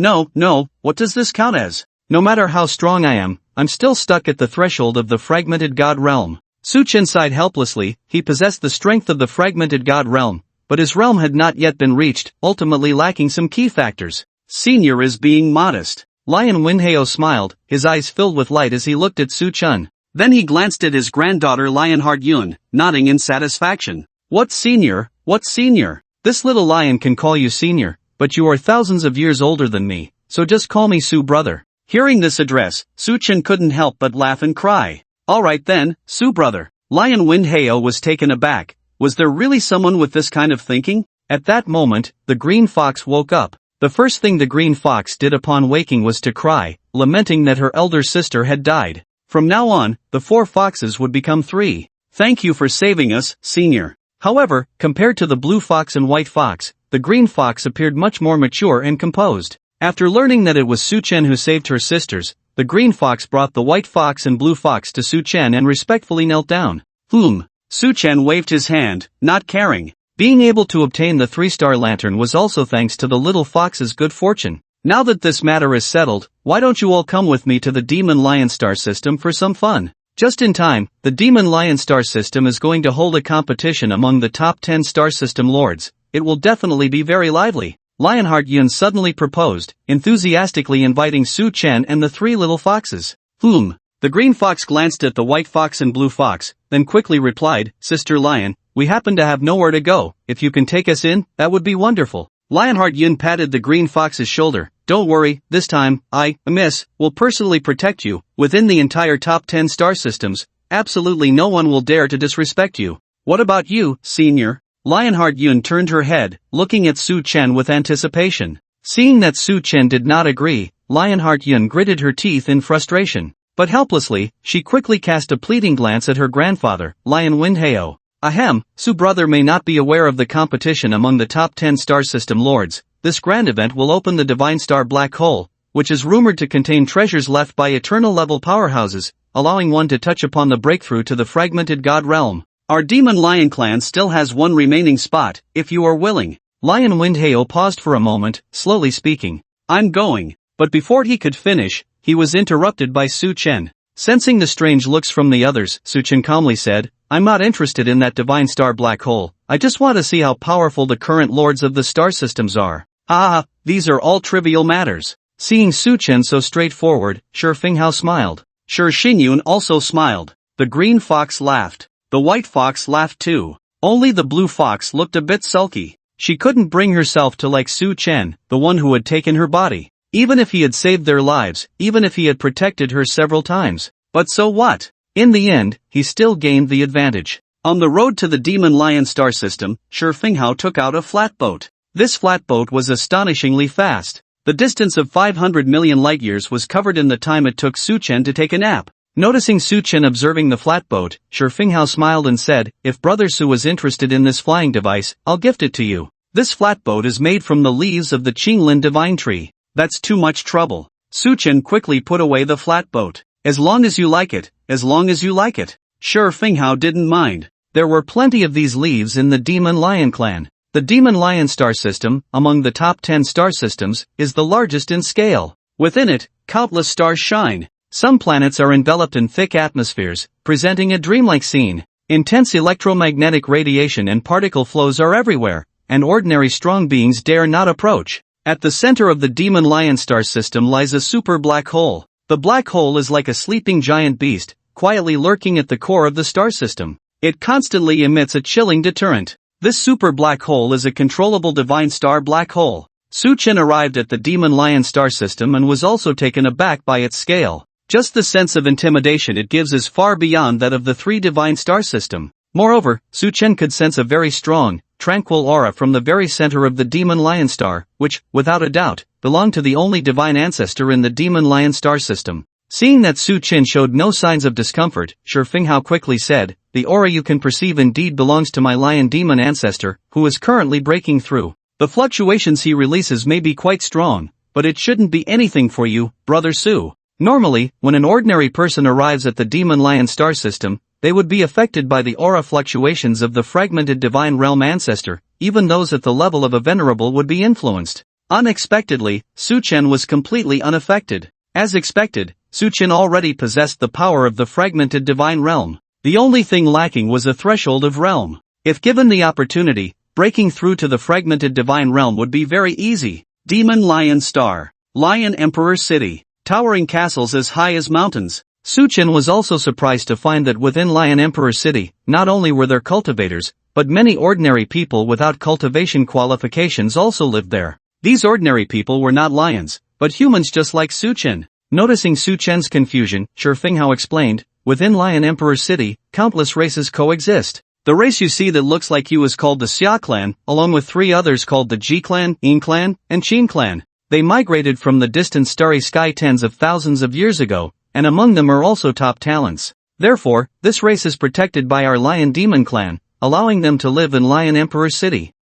what does this count as? No matter how strong I am, I'm still stuck at the threshold of the fragmented god realm. Su Chen sighed helplessly. He possessed the strength of the fragmented god realm, but his realm had not yet been reached, ultimately lacking some key factors. Senior is being modest. Lion Windheo smiled, his eyes filled with light as he looked at Su Chen. Then he glanced at his granddaughter Lionheart Yun, nodding in satisfaction. What senior? What senior? This little lion can call you senior, but you are thousands of years older than me, so just call me Su brother. Hearing this address, Su Chen couldn't help but laugh and cry. Alright then, Su brother. Lion Windheo was taken aback. Was there really someone with this kind of thinking? At that moment, the green fox woke up. The first thing the green fox did upon waking was to cry, lamenting that her elder sister had died. From now on, the 4 foxes would become 3. Thank you for saving us, senior. However, compared to the blue fox and white fox, the green fox appeared much more mature and composed. After learning that it was Su Chen who saved her sisters, the green fox brought the white fox and blue fox to Su Chen and respectfully knelt down. Su Chen waved his hand, not caring. Being able to obtain the 3-star lantern was also thanks to the little fox's good fortune. Now that this matter is settled, why don't you all come with me to the Demon Lion Star system for some fun? Just in time, the Demon Lion Star system is going to hold a competition among the top 10 star system lords. It will definitely be very lively. Lionheart Yun suddenly proposed, enthusiastically inviting Su Chen and the 3 little foxes. The green fox glanced at the white fox and blue fox, then quickly replied, Sister Lion, we happen to have nowhere to go. If you can take us in, that would be wonderful. Lionheart Yun patted the green fox's shoulder. Don't worry, this time, I, Miss, will personally protect you. Within the entire top 10 star systems, absolutely no one will dare to disrespect you. What about you, senior? Lionheart Yun turned her head, looking at Su Chen with anticipation. Seeing that Su Chen did not agree, Lionheart Yun gritted her teeth in frustration. But helplessly, she quickly cast a pleading glance at her grandfather, Lion Windheo. Ahem, Su brother may not be aware of the competition among the top 10 star system lords. This grand event will open the Divine Star Black Hole, which is rumored to contain treasures left by eternal-level powerhouses, allowing one to touch upon the breakthrough to the fragmented god realm. Our Demon Lion clan still has one remaining spot, if you are willing. Lion Windheo paused for a moment, slowly speaking. I'm going. But before he could finish, he was interrupted by Su Chen. Sensing the strange looks from the others, Su Chen calmly said, I'm not interested in that Divine Star Black Hole. I just want to see how powerful the current lords of the star systems are. Ah, these are all trivial matters. Seeing Su Chen so straightforward, Shi Finghao smiled. Shi Xingyun also smiled. The green fox laughed. The white fox laughed too. Only the blue fox looked a bit sulky. She couldn't bring herself to like Su Chen, the one who had taken her body. Even if he had saved their lives, even if he had protected her several times. But so what? In the end, he still gained the advantage. On the road to the Demon Lion star system, Shi Finghao took out a flatboat. This flatboat was astonishingly fast. The distance of 500 million light-years was covered in the time it took Su Chen to take a nap. Noticing Su Chen observing the flatboat, Shi Finghao smiled and said, "If Brother Su is interested in this flying device, I'll gift it to you. This flatboat is made from the leaves of the Qinglin divine tree." "That's too much trouble." Su Chen quickly put away the flatboat. "As long as you like it, as long as you like it." Shi Finghao didn't mind. There were plenty of these leaves in the Demon Lion clan. The Demon Lion star system, among the top 10 star systems, is the largest in scale. Within it, countless stars shine. Some planets are enveloped in thick atmospheres, presenting a dreamlike scene. Intense electromagnetic radiation and particle flows are everywhere, and ordinary strong beings dare not approach. At the center of the Demon Lion star system lies a super black hole. The black hole is like a sleeping giant beast, quietly lurking at the core of the star system. It constantly emits a chilling deterrent. This super black hole is a controllable divine star black hole. Su Chen arrived at the Demon Lion star system and was also taken aback by its scale. Just the sense of intimidation it gives is far beyond that of the 3 divine star system. Moreover, Su Chen could sense a very strong, tranquil aura from the very center of the Demon Lion star, which, without a doubt, belonged to the only divine ancestor in the Demon Lion star system. Seeing that Su Chen showed no signs of discomfort, Shi Finghao quickly said, "The aura you can perceive indeed belongs to my lion demon ancestor, who is currently breaking through. The fluctuations he releases may be quite strong, but it shouldn't be anything for you, Brother Su." Normally, when an ordinary person arrives at the Demon Lion star system, they would be affected by the aura fluctuations of the fragmented divine realm ancestor. Even those at the level of a venerable would be influenced. Unexpectedly, Su Chen was completely unaffected. As expected, Su Chen already possessed the power of the fragmented divine realm. The only thing lacking was a threshold of realm. If given the opportunity, breaking through to the fragmented divine realm would be very easy. Demon Lion Star. Lion Emperor City. Towering castles as high as mountains. Su Chen was also surprised to find that within Lion Emperor City, not only were there cultivators, but many ordinary people without cultivation qualifications also lived there. These ordinary people were not lions, but humans just like Su Chen. Noticing Su Chen's confusion, Shi Finghao explained, "Within Lion Emperor City, countless races coexist. The race you see that looks like you is called the Xia clan, along with 3 others called the Ji clan, Yin clan, and Qin clan. They migrated from the distant starry sky tens of thousands of years ago, and among them are also top talents. Therefore, this race is protected by our Lion Demon clan, allowing them to live in Lion Emperor City."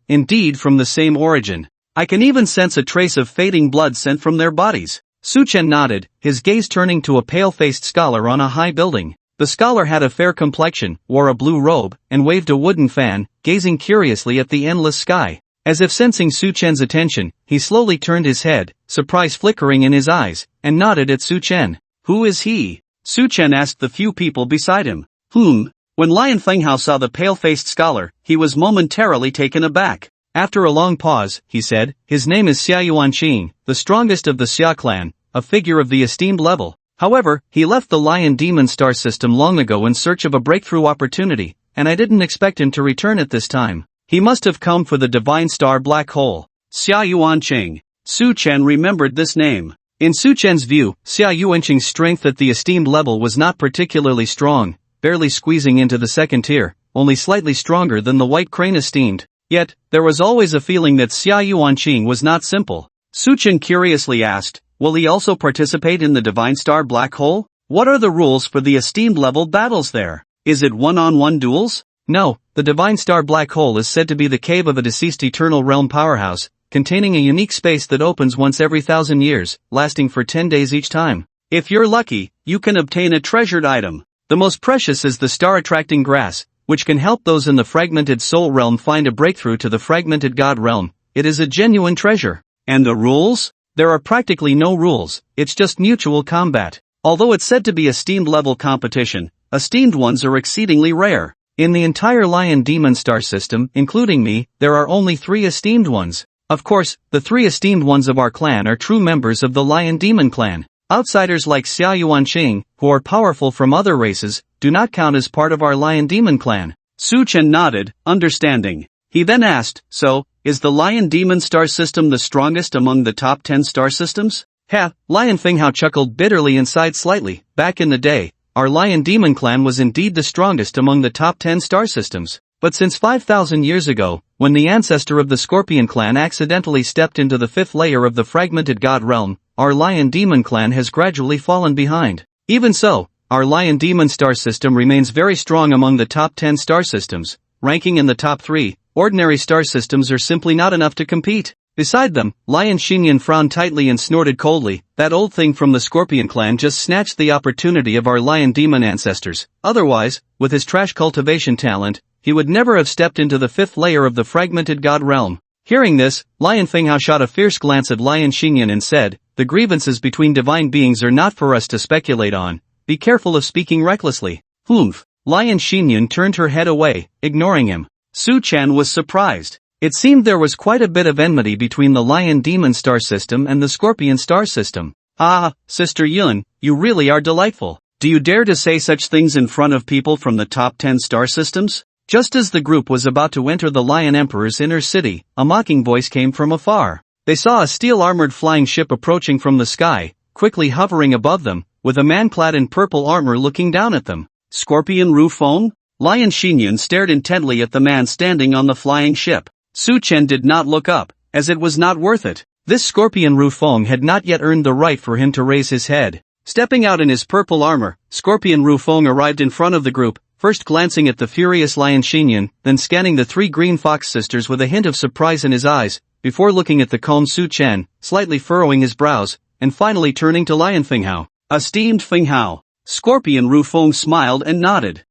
Indeed from the same origin. I can even sense a trace of fading blood sent from their bodies. Su Chen nodded, his gaze turning to a pale-faced scholar on a high building. The scholar had a fair complexion, wore a blue robe, and waved a wooden fan, gazing curiously at the endless sky. As if sensing Su Chen's attention, he slowly turned his head, surprise flickering in his eyes, and nodded at Su Chen. "Who is he?" Su Chen asked the few people beside him. When Lion Finghao saw the pale-faced scholar, he was momentarily taken aback. After a long pause, he said, "His name is Xia Yuanqing, the strongest of the Xia clan, a figure of the esteemed level. However, he left the Lion Demon star system long ago in search of a breakthrough opportunity, and I didn't expect him to return at this time. He must have come for the divine star black hole." Xia Yuanqing. Su Chen remembered this name. In Su Chen's view, Xia Yuanqing's strength at the esteemed level was not particularly strong, barely squeezing into the second tier, only slightly stronger than the white crane esteemed. Yet, there was always a feeling that Xia Yuanqing was not simple. Su Chen curiously asked, "Will he also participate in the divine star black hole? What are the rules for the esteemed level battles there? Is it one-on-one duels?" "No, the divine star black hole is said to be the cave of a deceased eternal realm powerhouse, containing a unique space that opens once every 1,000 years, lasting for 10 days each time. If you're lucky, you can obtain a treasured item. The most precious is the star-attracting grass, which can help those in the fragmented soul realm find a breakthrough to the fragmented god realm. It is a genuine treasure." "And the rules?" "There are practically no rules, it's just mutual combat. Although it's said to be esteemed level competition, esteemed ones are exceedingly rare. In the entire Lion Demon star system, including me, there are only 3 esteemed ones. Of course, the three esteemed ones of our clan are true members of the Lion Demon clan. Outsiders like Xia Yuanqing, who are powerful from other races, do not count as part of our Lion Demon clan. Su Chen nodded, understanding. He then asked, so, is the Lion Demon star system the strongest among the top 10 star systems? Lion Finghao chuckled bitterly and sighed slightly. Back in the day, our Lion Demon clan was indeed the strongest among the top 10 star systems. But since 5,000 years ago, when the ancestor of the Scorpion clan accidentally stepped into the 5th layer of the fragmented god realm, our Lion Demon clan has gradually fallen behind. Even so, our Lion Demon star system remains very strong among the top 10 star systems, ranking in the top 3. Ordinary star systems are simply not enough to compete. Beside them, Lion Xinyan frowned tightly and snorted coldly. That old thing from the Scorpion clan just snatched the opportunity of our Lion Demon ancestors. Otherwise, with his trash cultivation talent, he would never have stepped into the 5th layer of the fragmented god realm. Hearing this, Lion Finghao shot a fierce glance at Lion Xinyan and said, the grievances between divine beings are not for us to speculate on. Be careful of speaking recklessly. Humph. Lion Xinyan turned her head away, ignoring him. Su Chen was surprised. It seemed there was quite a bit of enmity between the Lion Demon star system and the Scorpion star system. Ah, Sister Yun, you really are delightful. Do you dare to say such things in front of people from the top 10 star systems? Just as the group was about to enter the Lion Emperor's inner city, a mocking voice came from afar. They saw a steel-armored flying ship approaching from the sky, quickly hovering above them, with a man clad in purple armor looking down at them. Scorpion Rufeng? Lion Xinyan stared intently at the man standing on the flying ship. Su Chen did not look up, as it was not worth it. This Scorpion Rufeng had not yet earned the right for him to raise his head. Stepping out in his purple armor, Scorpion Rufeng arrived in front of the group, first glancing at the furious Lion Xinyan, then scanning the 3 green fox sisters with a hint of surprise in his eyes, before looking at the calm Su Chen, slightly furrowing his brows, and finally turning to Lion Finghao. Esteemed Finghao. Scorpion Rufeng smiled and nodded.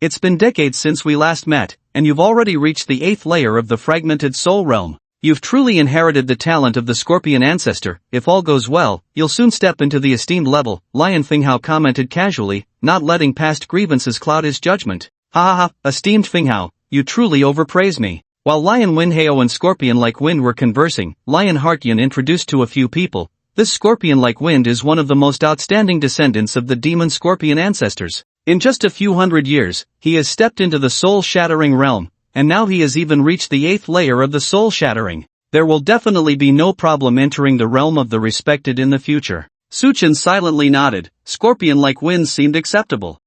It's been decades since we last met, and you've already reached the 8th layer of the fragmented soul realm. You've truly inherited the talent of the Scorpion ancestor. If all goes well, you'll soon step into the esteemed level, Lion Finghao commented casually, not letting past grievances cloud his judgment. Esteemed Finghao, you truly overpraise me. While Lion Winhao and Scorpion like Wind were conversing, Lion Heartyan introduced to a few people. This Scorpion like Wind is one of the most outstanding descendants of the demon Scorpion ancestors. In just a few hundred years, he has stepped into the soul-shattering realm, and now he has even reached the 8th layer of the soul-shattering. There will definitely be no problem entering the realm of the respected in the future. Su Chen silently nodded. Scorpion like Wind seemed acceptable.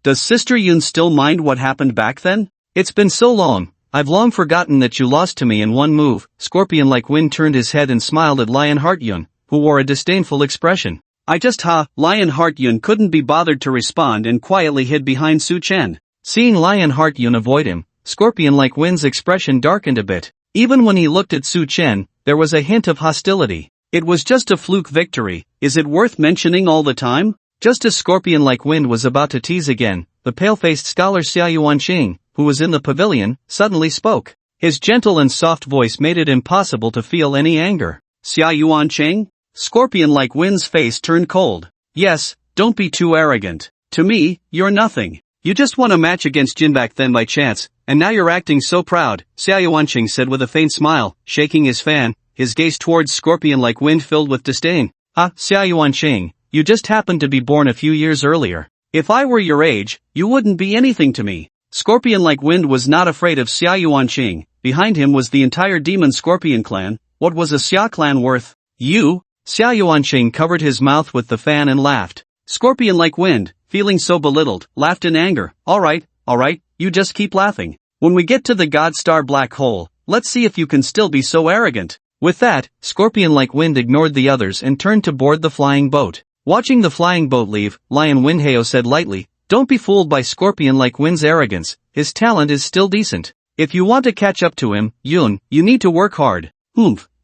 Does Sister Yun still mind what happened back then? It's been so long, I've long forgotten that you lost to me in one move. Scorpion like Wind turned his head and smiled at Lion Heartyun, who wore a disdainful expression. Lion Heartyun couldn't be bothered to respond and quietly hid behind Su Chen. Seeing Lion Heartyun avoid him, Scorpion like Wind's expression darkened a bit. Even when he looked at Su Chen, there was a hint of hostility. It was just a fluke victory. Is it worth mentioning all the time? Just as Scorpion like Wind was about to tease again, the pale-faced scholar Xia Yuanqing, who was in the pavilion, suddenly spoke. His gentle and soft voice made it impossible to feel any anger. Xia Yuanqing? Scorpion like Wind's face turned cold. Yes, don't be too arrogant. To me, you're nothing. You just won a match against Jin back then by chance, and now you're acting so proud, Xia Yuanqing said with a faint smile, shaking his fan, his gaze towards Scorpion like Wind filled with disdain. Xia Yuanqing, you just happened to be born a few years earlier. If I were your age, you wouldn't be anything to me. Scorpion like Wind was not afraid of Xia Yuanqing. Behind him was the entire demon Scorpion clan. What was a Xia clan worth? You? Xia Yuanqing covered his mouth with the fan and laughed. Scorpion like Wind, feeling so belittled, laughed in anger. Alright, you just keep laughing. When we get to the God Star Black Hole, let's see if you can still be so arrogant. With that, Scorpion like Wind ignored the others and turned to board the flying boat. Watching the flying boat leave, Lion Winhao said lightly, don't be fooled by Scorpion like Wind's arrogance, his talent is still decent. If you want to catch up to him, Yun, you need to work hard.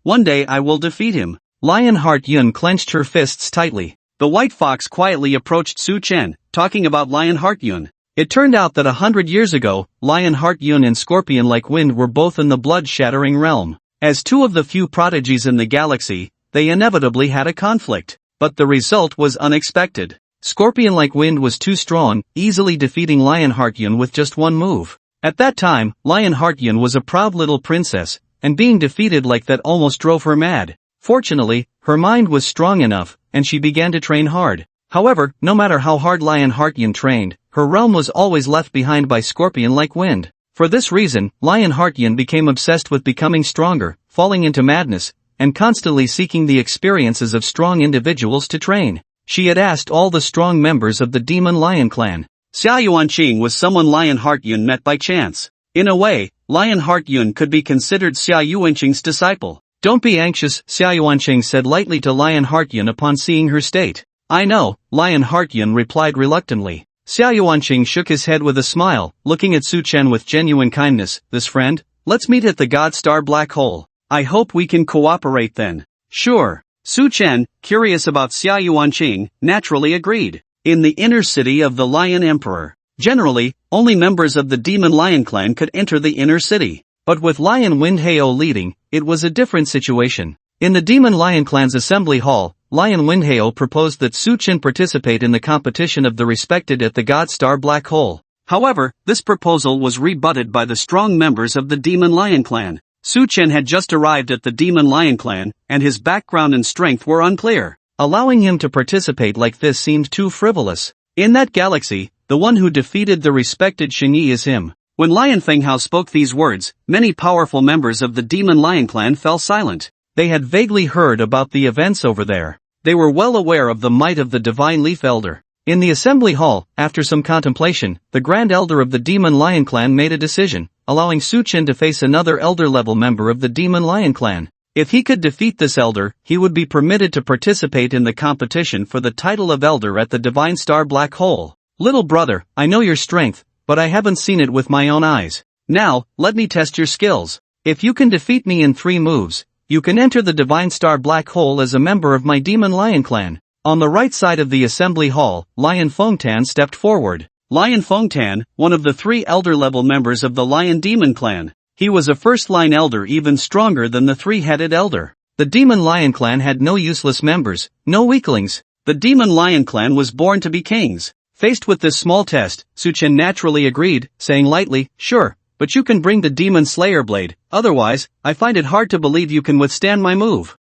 One day I will defeat him. Lion Heart Yun clenched her fists tightly. The white fox quietly approached Su Chen, talking about Lion Heart Yun. It turned out that 100 years ago, Lion Heart Yun and Scorpion like Wind were both in the blood-shattering realm. As two of the few prodigies in the galaxy, they inevitably had a conflict. But the result was unexpected. Scorpion like Wind was too strong, easily defeating Lion Heart Yun with just one move. At that time, Lion Heart Yun was a proud little princess, and being defeated like that almost drove her mad. Fortunately, her mind was strong enough, and she began to train hard. However, no matter how hard Lion Heartyan trained, her realm was always left behind by scorpion-like wind. For this reason, Lion Heartyan became obsessed with becoming stronger, falling into madness, and constantly seeking the experiences of strong individuals to train. She had asked all the strong members of the Demon Lion clan. Xia Yuanqing was someone Lion Heartyan met by chance. In a way, Lion Heartyan could be considered Xia Yuanqing's disciple. Don't be anxious, Xia Yuanqing said lightly to Lion Heartyan upon seeing her state. I know, Lion Heartyan replied reluctantly. Xia Yuanqing shook his head with a smile, looking at Su Chen with genuine kindness. This friend? Let's meet at the God Star Black Hole. I hope we can cooperate then. Sure. Su Chen, curious about Xia Yuanqing, naturally agreed. In the inner city of the Lion Emperor, generally, only members of the Demon Lion clan could enter the inner city. But with Lion Windhao leading, it was a different situation. In the Demon Lion clan's assembly hall, Lion Windhao proposed that Su Chen participate in the competition of the respected at the God Star Black Hole. However, this proposal was rebutted by the strong members of the Demon Lion clan. Su Chen had just arrived at the Demon Lion clan, and his background and strength were unclear. Allowing him to participate like this seemed too frivolous. In that galaxy, the one who defeated the respected Xingyi is him. When Lion Fenghao spoke these words, many powerful members of the Demon Lion clan fell silent. They had vaguely heard about the events over there. They were well aware of the might of the Divine Leaf Elder. In the assembly hall, after some contemplation, the Grand Elder of the Demon Lion clan made a decision, allowing Su Chen to face another elder-level member of the Demon Lion clan. If he could defeat this elder, he would be permitted to participate in the competition for the title of elder at the Divine Star Black Hole. Little brother, I know your strength, but I haven't seen it with my own eyes. Now, let me test your skills. If you can defeat me in 3 moves, you can enter the Divine Star Black Hole as a member of my Demon Lion clan. On the right side of the assembly hall, Lion Fengtan stepped forward. Lion Fengtan, one of the 3 elder-level members of the Lion Demon clan. He was a first-line elder even stronger than the 3-headed elder. The Demon Lion clan had no useless members, no weaklings. The Demon Lion clan was born to be kings. Faced with this small test, Su Chen naturally agreed, saying lightly, sure, but you can bring the Demon Slayer blade, otherwise, I find it hard to believe you can withstand my move.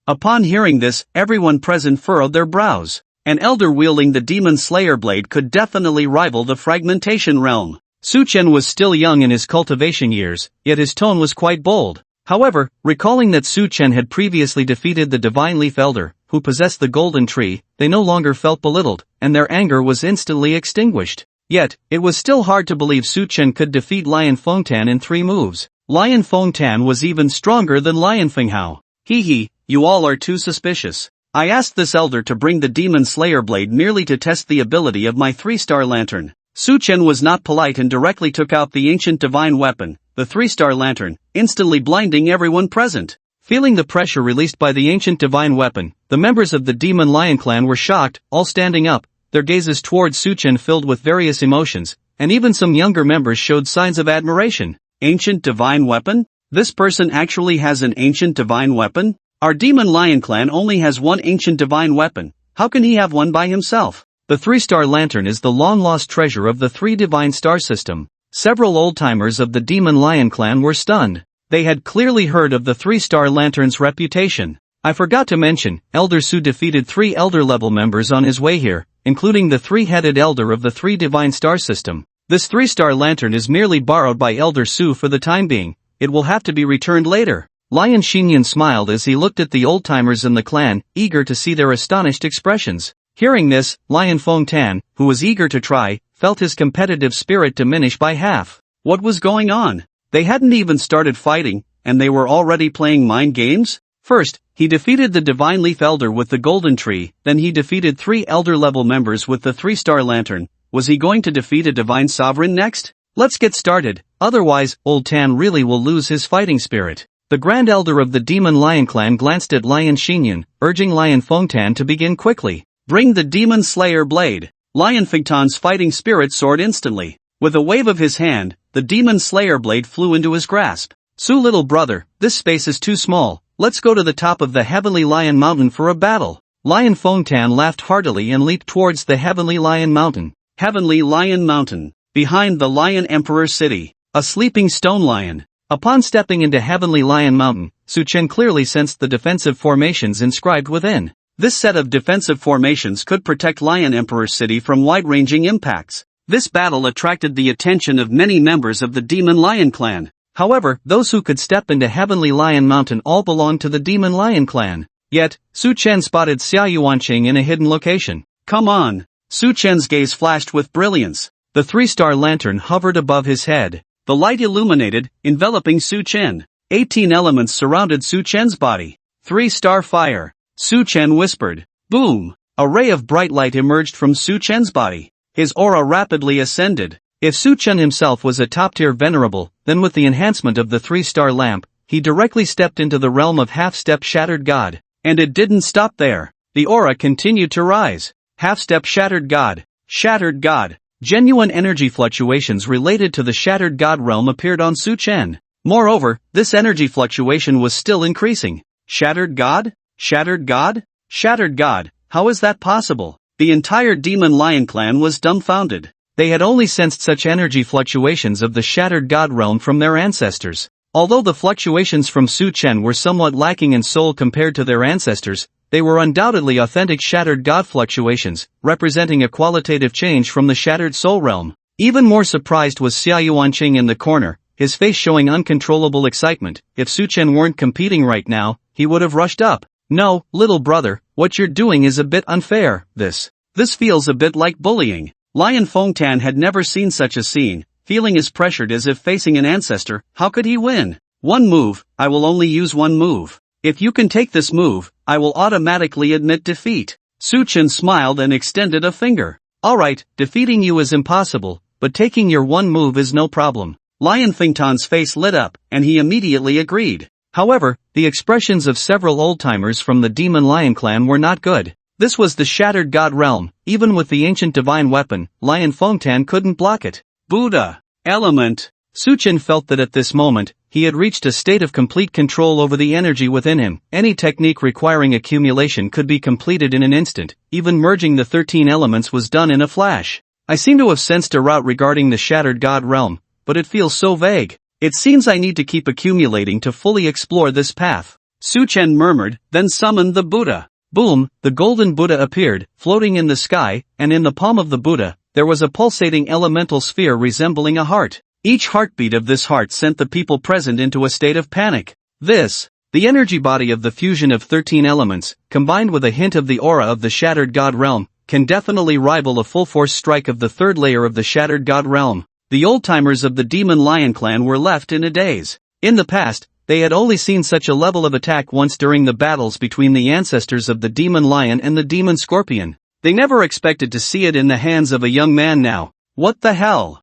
Upon hearing this, everyone present furrowed their brows. An elder wielding the Demon Slayer blade could definitely rival the fragmentation realm. Su Chen was still young in his cultivation years, yet his tone was quite bold. However, recalling that Su Chen had previously defeated the Divine Leaf Elder, who possessed the Golden Tree, they no longer felt belittled, and their anger was instantly extinguished. Yet, it was still hard to believe Su Chen could defeat Lion Fengtan in 3 moves. Lion Fengtan was even stronger than Lion Fenghao. You all are too suspicious. I asked this elder to bring the Demon Slayer blade merely to test the ability of my 3-star lantern. Su Chen was not polite and directly took out the ancient divine weapon, the 3-star lantern, instantly blinding everyone present. Feeling the pressure released by the ancient divine weapon, the members of the Demon Lion clan were shocked, all standing up, their gazes towards Su Chen filled with various emotions, and even some younger members showed signs of admiration. Ancient divine weapon? This person actually has an ancient divine weapon? Our Demon Lion clan only has one ancient divine weapon. How can he have one by himself? The 3-star lantern is the long-lost treasure of the 3 divine star system. Several old-timers of the Demon Lion clan were stunned. They had clearly heard of the 3-star lantern's reputation. I forgot to mention, Elder Su defeated 3 elder-level members on his way here, including the 3-headed elder of the 3 divine star system. This 3-star lantern is merely borrowed by Elder Su for the time being. It will have to be returned later. Lion Xinyan smiled as he looked at the old-timers in the clan, eager to see their astonished expressions. Hearing this, Lion Fengtan, who was eager to try, felt his competitive spirit diminish by half. What was going on? They hadn't even started fighting, and they were already playing mind games? First, he defeated the Divine Leaf Elder with the Golden Tree, then he defeated 3 elder-level members with the 3-star lantern. Was he going to defeat a Divine Sovereign next? Let's get started, otherwise, Old Tan really will lose his fighting spirit. The Grand Elder of the Demon Lion clan glanced at Lion Xinyan, urging Lion Fengtan to begin quickly. Bring the Demon Slayer blade. Lion Fengtan's fighting spirit soared instantly. With a wave of his hand, the Demon Slayer blade flew into his grasp. Su little brother, this space is too small, let's go to the top of the Heavenly Lion Mountain for a battle. Lion Fengtan laughed heartily and leaped towards the Heavenly Lion Mountain. Heavenly Lion Mountain. Behind the Lion Emperor City. A sleeping stone lion. Upon stepping into Heavenly Lion Mountain, Su Chen clearly sensed the defensive formations inscribed within. This set of defensive formations could protect Lion Emperor's city from wide-ranging impacts. This battle attracted the attention of many members of the Demon Lion clan. However, those who could step into Heavenly Lion Mountain all belonged to the Demon Lion clan. Yet, Su Chen spotted Xia Yuanqing in a hidden location. Come on! Su Chen's gaze flashed with brilliance. The three-star lantern hovered above his head. The light illuminated, enveloping Su Chen. 18 elements surrounded Su Chen's body. 3-star fire. Su Chen whispered. Boom! A ray of bright light emerged from Su Chen's body. His aura rapidly ascended. If Su Chen himself was a top-tier venerable, then with the enhancement of the 3-star lamp, he directly stepped into the realm of half-step Shattered God. And it didn't stop there. The aura continued to rise. Half-step Shattered God. Shattered God. Genuine energy fluctuations related to the Shattered God realm appeared on Su Chen. Moreover, this energy fluctuation was still increasing. Shattered God? Shattered God? Shattered God, how is that possible? The entire Demon Lion clan was dumbfounded. They had only sensed such energy fluctuations of the Shattered God realm from their ancestors. Although the fluctuations from Su Chen were somewhat lacking in soul compared to their ancestors, they were undoubtedly authentic Shattered God fluctuations, representing a qualitative change from the Shattered Soul realm. Even more surprised was Xia Yuanqing in the corner, his face showing uncontrollable excitement. If Su Chen weren't competing right now, he would have rushed up. No, little brother, what you're doing is a bit unfair. This feels a bit like bullying. Lion Fengtan had never seen such a scene, feeling as pressured as if facing an ancestor. How could he win? One move, I will only use one move. If you can take this move, I will automatically admit defeat. Su Chen smiled and extended a finger. Alright, defeating you is impossible, but taking your one move is no problem. Lion Fengtan's face lit up, and he immediately agreed. However, the expressions of several old-timers from the Demon Lion clan were not good. This was the Shattered God realm. Even with the ancient divine weapon, Lion Fengtan couldn't block it. Buddha. Element. Su Chen felt that at this moment, he had reached a state of complete control over the energy within him. Any technique requiring accumulation could be completed in an instant. Even merging the 13 elements was done in a flash. I seem to have sensed a route regarding the Shattered God realm, but it feels so vague. It seems I need to keep accumulating to fully explore this path. Su Chen murmured, then summoned the Buddha. Boom, the golden Buddha appeared, floating in the sky, and in the palm of the Buddha, there was a pulsating elemental sphere resembling a heart. Each heartbeat of this heart sent the people present into a state of panic. The energy body of the fusion of 13 elements, combined with a hint of the aura of the Shattered God realm, can definitely rival a full-force strike of the third layer of the Shattered God realm. The old-timers of the Demon Lion clan were left in a daze. In the past, they had only seen such a level of attack once during the battles between the ancestors of the Demon Lion and the Demon Scorpion. They never expected to see it in the hands of a young man now. What the hell?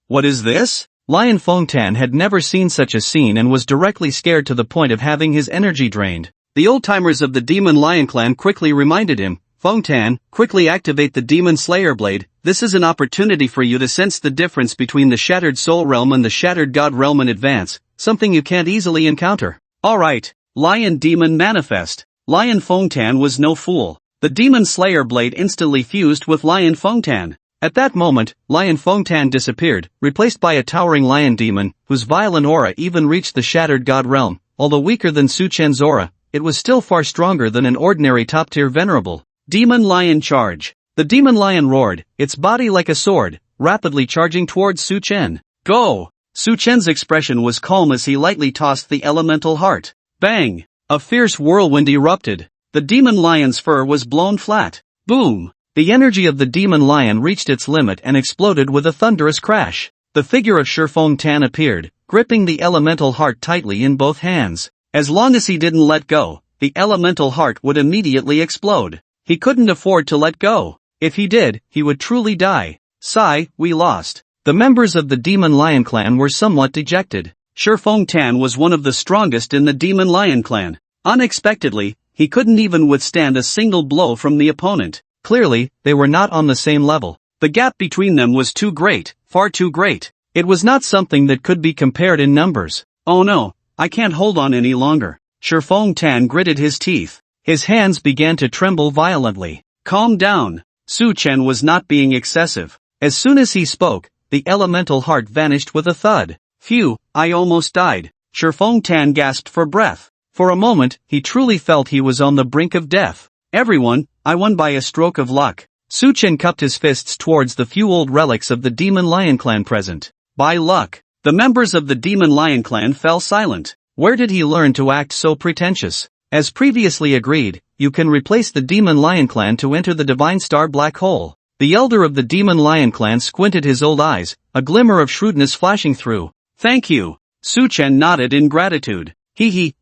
What is this? Lion Fengtan had never seen such a scene and was directly scared to the point of having his energy drained. The old-timers of the Demon Lion clan quickly reminded him, Fengtan, quickly activate the Demon Slayer Blade. This is an opportunity for you to sense the difference between the Shattered Soul Realm and the Shattered God Realm in advance, something you can't easily encounter. Alright, Lion Demon Manifest. Lion Fengtan was no fool. The Demon Slayer Blade instantly fused with Lion Fengtan. At that moment, Lion Fengtan disappeared, replaced by a towering lion demon, whose violent aura even reached the Shattered God Realm. Although weaker than Su Chen's aura, it was still far stronger than an ordinary top-tier venerable. Demon Lion Charge. The Demon Lion roared, its body like a sword, rapidly charging towards Su Chen. Go! Su Chen's expression was calm as he lightly tossed the elemental heart. Bang! A fierce whirlwind erupted. The Demon Lion's fur was blown flat. Boom! The energy of the Demon Lion reached its limit and exploded with a thunderous crash. The figure of Shi Fengtan appeared, gripping the elemental heart tightly in both hands. As long as he didn't let go, the elemental heart would immediately explode. He couldn't afford to let go. If he did, he would truly die. Sigh, we lost. The members of the Demon Lion clan were somewhat dejected. Shi Fengtan was one of the strongest in the Demon Lion clan. Unexpectedly, he couldn't even withstand a single blow from the opponent. Clearly, they were not on the same level. The gap between them was too great, far too great. It was not something that could be compared in numbers. Oh no, I can't hold on any longer. Shi Fengtan gritted his teeth. His hands began to tremble violently. Calm down. Su Chen was not being excessive. As soon as he spoke, the elemental heart vanished with a thud. Phew, I almost died. Shifeng Tan gasped for breath. For a moment, he truly felt he was on the brink of death. Everyone, I won by a stroke of luck. Su Chen cupped his fists towards the few old relics of the Demon Lion clan present. By luck. The members of the Demon Lion clan fell silent. Where did he learn to act so pretentious? As previously agreed, you can replace the Demon Lion clan to enter the Divine Star Black Hole. The elder of the Demon Lion clan squinted his old eyes, a glimmer of shrewdness flashing through. Thank you. Su Chen nodded in gratitude.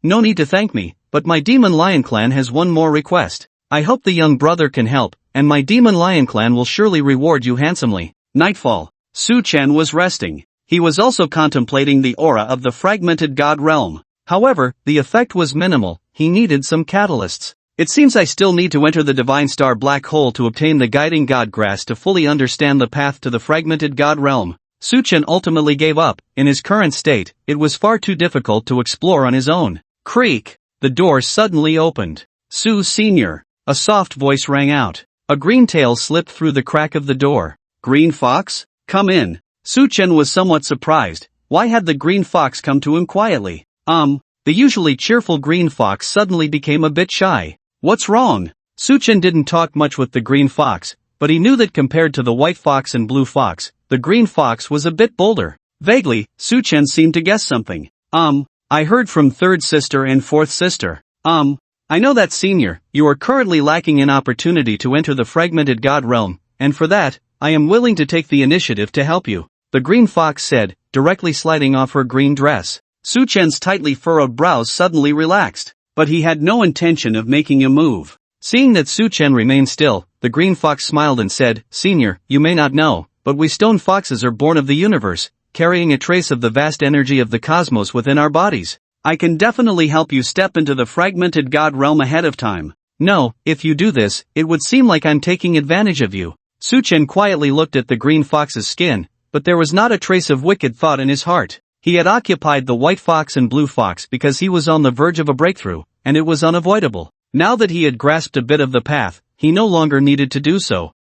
No need to thank me, but my Demon Lion clan has one more request. I hope the young brother can help, and my Demon Lion clan will surely reward you handsomely. Nightfall. Su Chen was resting. He was also contemplating the aura of the fragmented god realm. However, the effect was minimal. He needed some catalysts. It seems I still need to enter the Divine Star Black Hole to obtain the guiding god grass to fully understand the path to the fragmented god realm. Su Chen ultimately gave up. In his current state, it was far too difficult to explore on his own. Creak! The door suddenly opened. Su Senior. A soft voice rang out. A green tail slipped through the crack of the door. Green Fox? Come in. Su Chen was somewhat surprised. Why had the green fox come to him quietly? The usually cheerful green fox suddenly became a bit shy. What's wrong? Su Chen didn't talk much with the green fox, but he knew that compared to the white fox and blue fox, the green fox was a bit bolder. Vaguely, Su Chen seemed to guess something. I heard from third sister and fourth sister. I know that senior, you are currently lacking an opportunity to enter the fragmented god realm, and for that, I am willing to take the initiative to help you. The green fox said, directly sliding off her green dress. Su Chen's tightly furrowed brows suddenly relaxed, but he had no intention of making a move. Seeing that Su Chen remained still, the green fox smiled and said, Senior, you may not know, but we stone foxes are born of the universe, carrying a trace of the vast energy of the cosmos within our bodies. I can definitely help you step into the fragmented god realm ahead of time. No, if you do this, it would seem like I'm taking advantage of you. Su Chen quietly looked at the green fox's skin, but there was not a trace of wicked thought in his heart. He had occupied the white fox and blue fox because he was on the verge of a breakthrough, and it was unavoidable. Now that he had grasped a bit of the path, he no longer needed to do so.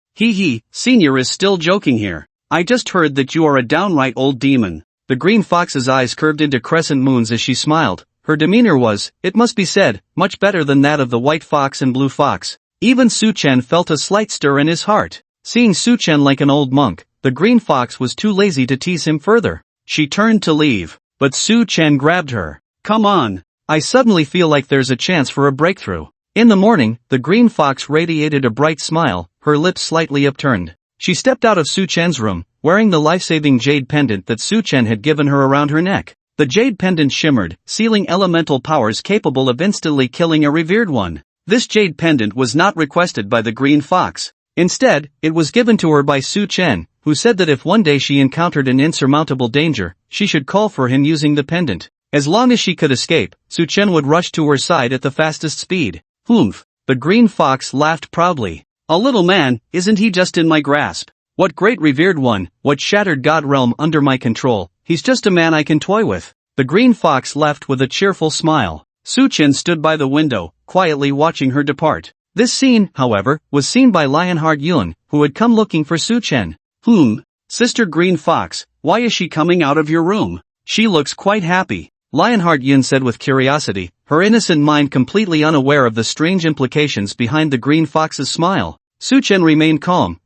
Senior is still joking here. I just heard that you are a downright old demon. The green fox's eyes curved into crescent moons as she smiled. Her demeanor was, it must be said, much better than that of the white fox and blue fox. Even Su Chen felt a slight stir in his heart. Seeing Su Chen like an old monk, the green fox was too lazy to tease him further. She turned to leave, but Su Chen grabbed her. Come on. I suddenly feel like there's a chance for a breakthrough. In the morning, the green fox radiated a bright smile, her lips slightly upturned. She stepped out of Su Chen's room, wearing the life-saving jade pendant that Su Chen had given her around her neck. The jade pendant shimmered, sealing elemental powers capable of instantly killing a revered one. This jade pendant was not requested by the green fox. Instead, it was given to her by Su Chen, who said that if one day she encountered an insurmountable danger, she should call for him using the pendant. As long as she could escape, Su Chen would rush to her side at the fastest speed. Humph! The green fox laughed proudly. A little man, isn't he just in my grasp? What great revered one, what shattered god realm under my control, he's just a man I can toy with. The green fox left with a cheerful smile. Su Chen stood by the window, quietly watching her depart. This scene, however, was seen by Lionheart Yun, who had come looking for Su Chen. Sister Green Fox, why is she coming out of your room? She looks quite happy. Lionheart Yun said with curiosity, her innocent mind completely unaware of the strange implications behind the green fox's smile. Su Chen remained calm.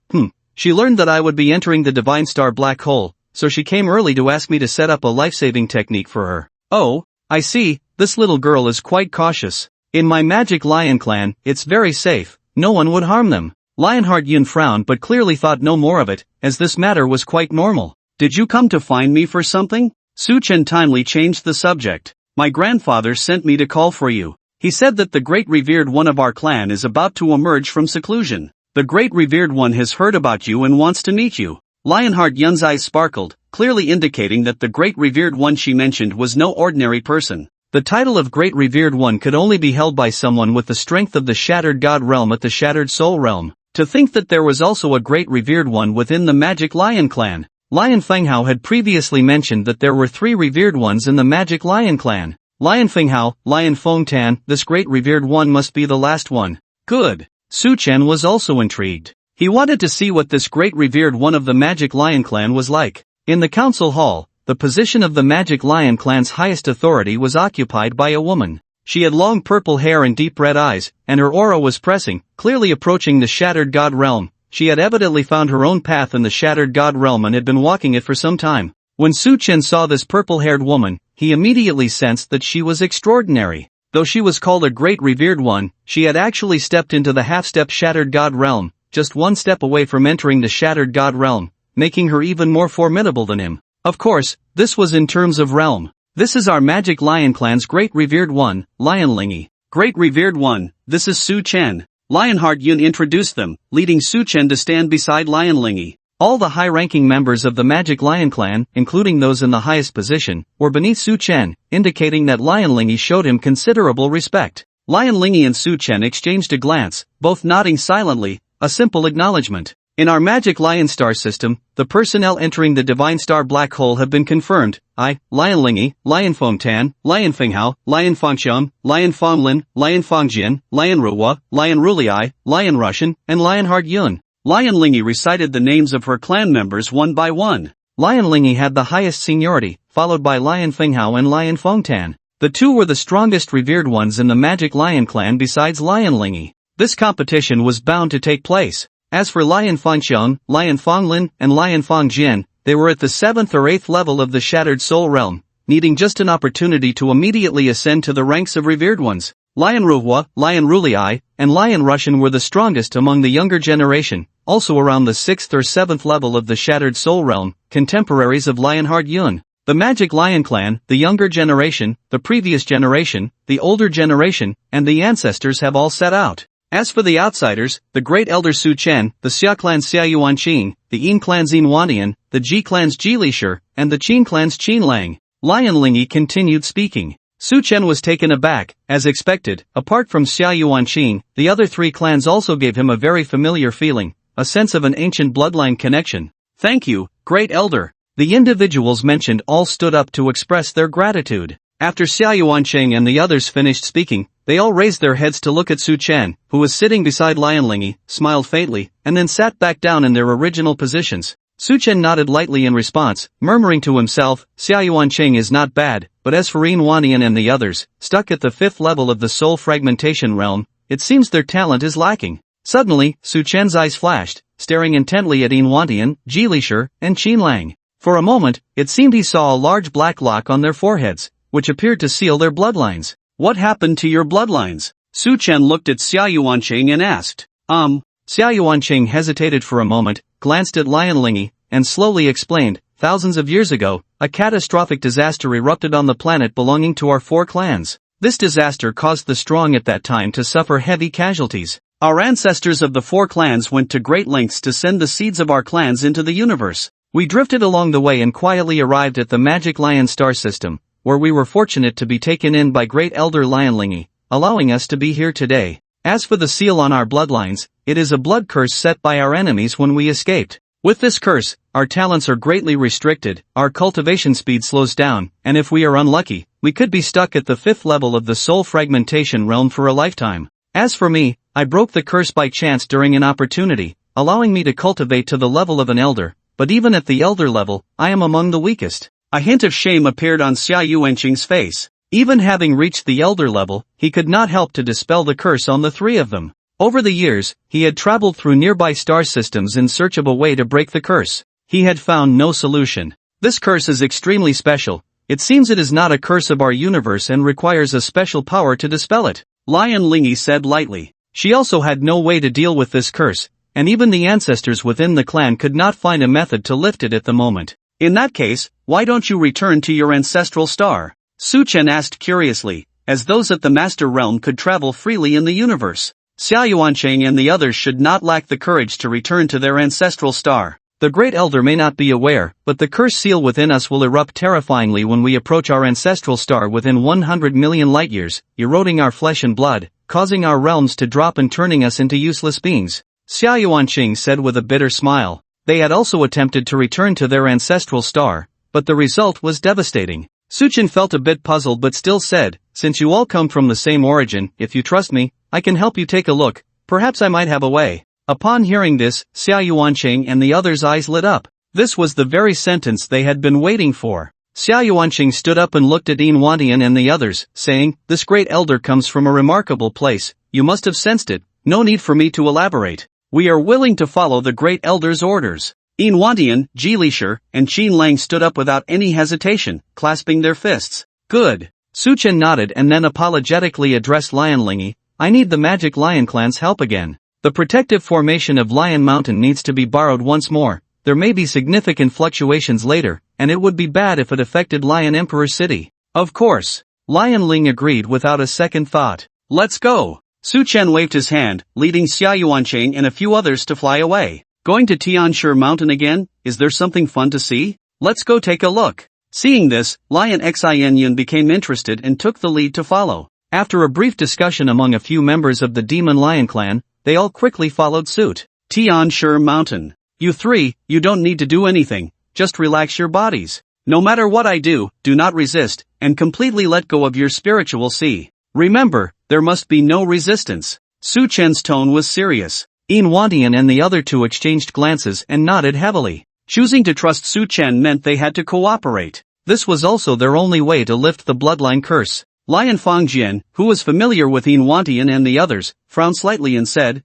She learned that I would be entering the Divine Star Black Hole, so she came early to ask me to set up a life-saving technique for her. Oh, I see, this little girl is quite cautious. In my Magic Lion clan, it's very safe, no one would harm them. Lionheart Yun frowned but clearly thought no more of it, as this matter was quite normal. Did you come to find me for something? Su Chen timely changed the subject. My grandfather sent me to call for you. He said that the great revered one of our clan is about to emerge from seclusion. The great revered one has heard about you and wants to meet you. Lionheart Yun's eyes sparkled, clearly indicating that the great revered one she mentioned was no ordinary person. The title of Great Revered One could only be held by someone with the strength of the Shattered God Realm at the Shattered Soul Realm. To think that there was also a Great Revered One within the Magic Lion clan. Lion Fenghao had previously mentioned that there were 3 revered ones in the Magic Lion clan. Lion Fenghao, Lion Fengtan, this Great Revered One must be the last one. Good. Su Chen was also intrigued. He wanted to see what this Great Revered One of the Magic Lion clan was like. In the council hall, the position of the Magic Lion clan's highest authority was occupied by a woman. She had long purple hair and deep red eyes, and her aura was pressing, clearly approaching the Shattered God Realm. She had evidently found her own path in the Shattered God Realm and had been walking it for some time. When Su Chen saw this purple-haired woman, he immediately sensed that she was extraordinary. Though she was called a great revered one, she had actually stepped into the half-step Shattered God Realm, just one step away from entering the Shattered God Realm, making her even more formidable than him. Of course, this was in terms of realm. This is our Magic Lion clan's great revered one, Lionlingy. Great revered one, this is Su Chen. Lionheart Yun introduced them, leading Su Chen to stand beside Lionlingy. All the high-ranking members of the Magic Lion clan, including those in the highest position, were beneath Su Chen, indicating that Lionlingy showed him considerable respect. Lionlingy and Su Chen exchanged a glance, both nodding silently, a simple acknowledgement. In our Magic Lion star system, the personnel entering the Divine Star Black Hole have been confirmed. Lionlingy, Lion Fengtan, Lion Fenghao, Lion Fengxiang, Lion Fonglin, Lion Fengjian, Lion Ruwa, Lion Rulei, Lion Russian, and Lionheart Yun. Lionlingy recited the names of her clan members one by one. Lionlingy had the highest seniority, followed by Lion Fenghao and Lion Fengtan. The two were the strongest revered ones in the Magic Lion clan besides Lionlingy. This competition was bound to take place. As for Lion Fengxiang, Lion Fonglin, and Lion Fengjian, they were at the 7th or 8th level of the Shattered Soul Realm, needing just an opportunity to immediately ascend to the ranks of revered ones. Lion Ruhua, Lion Rulei, and Lion Russian were the strongest among the younger generation, also around the 6th or 7th level of the Shattered Soul Realm, contemporaries of Lionheart Yun. The Magic Lion clan, the younger generation, the previous generation, the older generation, and the ancestors have all set out. As for the outsiders, the Great Elder Su Chen, the Xia clan's Xia Yuanqing, the Yin clan's Yin Wantian, the Ji clan's Ji Lishur, and the Qin clan's Qin Lang. Lionlingy continued speaking. Su Chen was taken aback, as expected. Apart from Xia Yuanqing, the other three clans also gave him a very familiar feeling, a sense of an ancient bloodline connection. Thank you, Great Elder. The individuals mentioned all stood up to express their gratitude. After Xia Yuanqing and the others finished speaking, they all raised their heads to look at Su Chen, who was sitting beside Lionlingy, smiled faintly, and then sat back down in their original positions. Su Chen nodded lightly in response, murmuring to himself, Xia Yuanqing is not bad, but as for Yin Wantian and the others, stuck at the 5th level of the soul fragmentation realm, it seems their talent is lacking. Suddenly, Su Chen's eyes flashed, staring intently at Yin Wantian, Ji Lishur, and Qin Lang. For a moment, it seemed he saw a large black lock on their foreheads, which appeared to seal their bloodlines. What happened to your bloodlines? Su Chen looked at Xia Yuanqing and asked. Xia Yuanqing hesitated for a moment, glanced at Lionlingy, and slowly explained, thousands of years ago, a catastrophic disaster erupted on the planet belonging to our 4 clans. This disaster caused the strong at that time to suffer heavy casualties. Our ancestors of the 4 clans went to great lengths to send the seeds of our clans into the universe. We drifted along the way and quietly arrived at the Magic Lion star system, where we were fortunate to be taken in by Great Elder Lionlingy, allowing us to be here today. As for the seal on our bloodlines, it is a blood curse set by our enemies when we escaped. With this curse, our talents are greatly restricted, our cultivation speed slows down, and if we are unlucky, we could be stuck at the 5th level of the soul fragmentation realm for a lifetime. As for me, I broke the curse by chance during an opportunity, allowing me to cultivate to the level of an elder, but even at the elder level, I am among the weakest. A hint of shame appeared on Xia Yuanqing's face. Even having reached the elder level, he could not help to dispel the curse on the 3 of them. Over the years, he had traveled through nearby star systems in search of a way to break the curse. He had found no solution. This curse is extremely special. It seems it is not a curse of our universe and requires a special power to dispel it. Lionlingy said lightly. She also had no way to deal with this curse, and even the ancestors within the clan could not find a method to lift it at the moment. In that case, why don't you return to your ancestral star? Su Chen asked curiously, as those at the Master Realm could travel freely in the universe. Xia Yuanqing and the others should not lack the courage to return to their ancestral star. The Great Elder may not be aware, but the curse seal within us will erupt terrifyingly when we approach our ancestral star within 100 million light-years, eroding our flesh and blood, causing our realms to drop and turning us into useless beings. Xia Yuanqing said with a bitter smile. They had also attempted to return to their ancestral star, but the result was devastating. Su Chen felt a bit puzzled but still said, since you all come from the same origin, if you trust me, I can help you take a look, perhaps I might have a way. Upon hearing this, Xia Yuanqing and the others' eyes lit up. This was the very sentence they had been waiting for. Xia Yuanqing stood up and looked at Wantian and the others, saying, "This great elder comes from a remarkable place, you must have sensed it, no need for me to elaborate. We are willing to follow the great elder's orders." Wantian, Ji Lishir, and Qin Lang stood up without any hesitation, clasping their fists. "Good." Su Chen nodded and then apologetically addressed Lion Lingy, "I need the Magic Lion Clan's help again. The protective formation of Lion Mountain needs to be borrowed once more. There may be significant fluctuations later, and it would be bad if it affected Lion Emperor City." "Of course." Lion Ling agreed without a second thought. "Let's go." Su Chen waved his hand, leading Xia Yuanqing and a few others to fly away. "Going to Tianshi Mountain again? Is there something fun to see? Let's go take a look." Seeing this, Lion Xianyun became interested and took the lead to follow. After a brief discussion among a few members of the Demon Lion clan, they all quickly followed suit. Tianshi Mountain. "You three, you don't need to do anything, just relax your bodies. No matter what I do not resist, and completely let go of your spiritual sea. Remember, there must be no resistance." Su Chen's tone was serious. Wantian and the other two exchanged glances and nodded heavily. Choosing to trust Su Chen meant they had to cooperate. This was also their only way to lift the bloodline curse. Lion Fangjian, who was familiar with Wantian and the others, frowned slightly and said,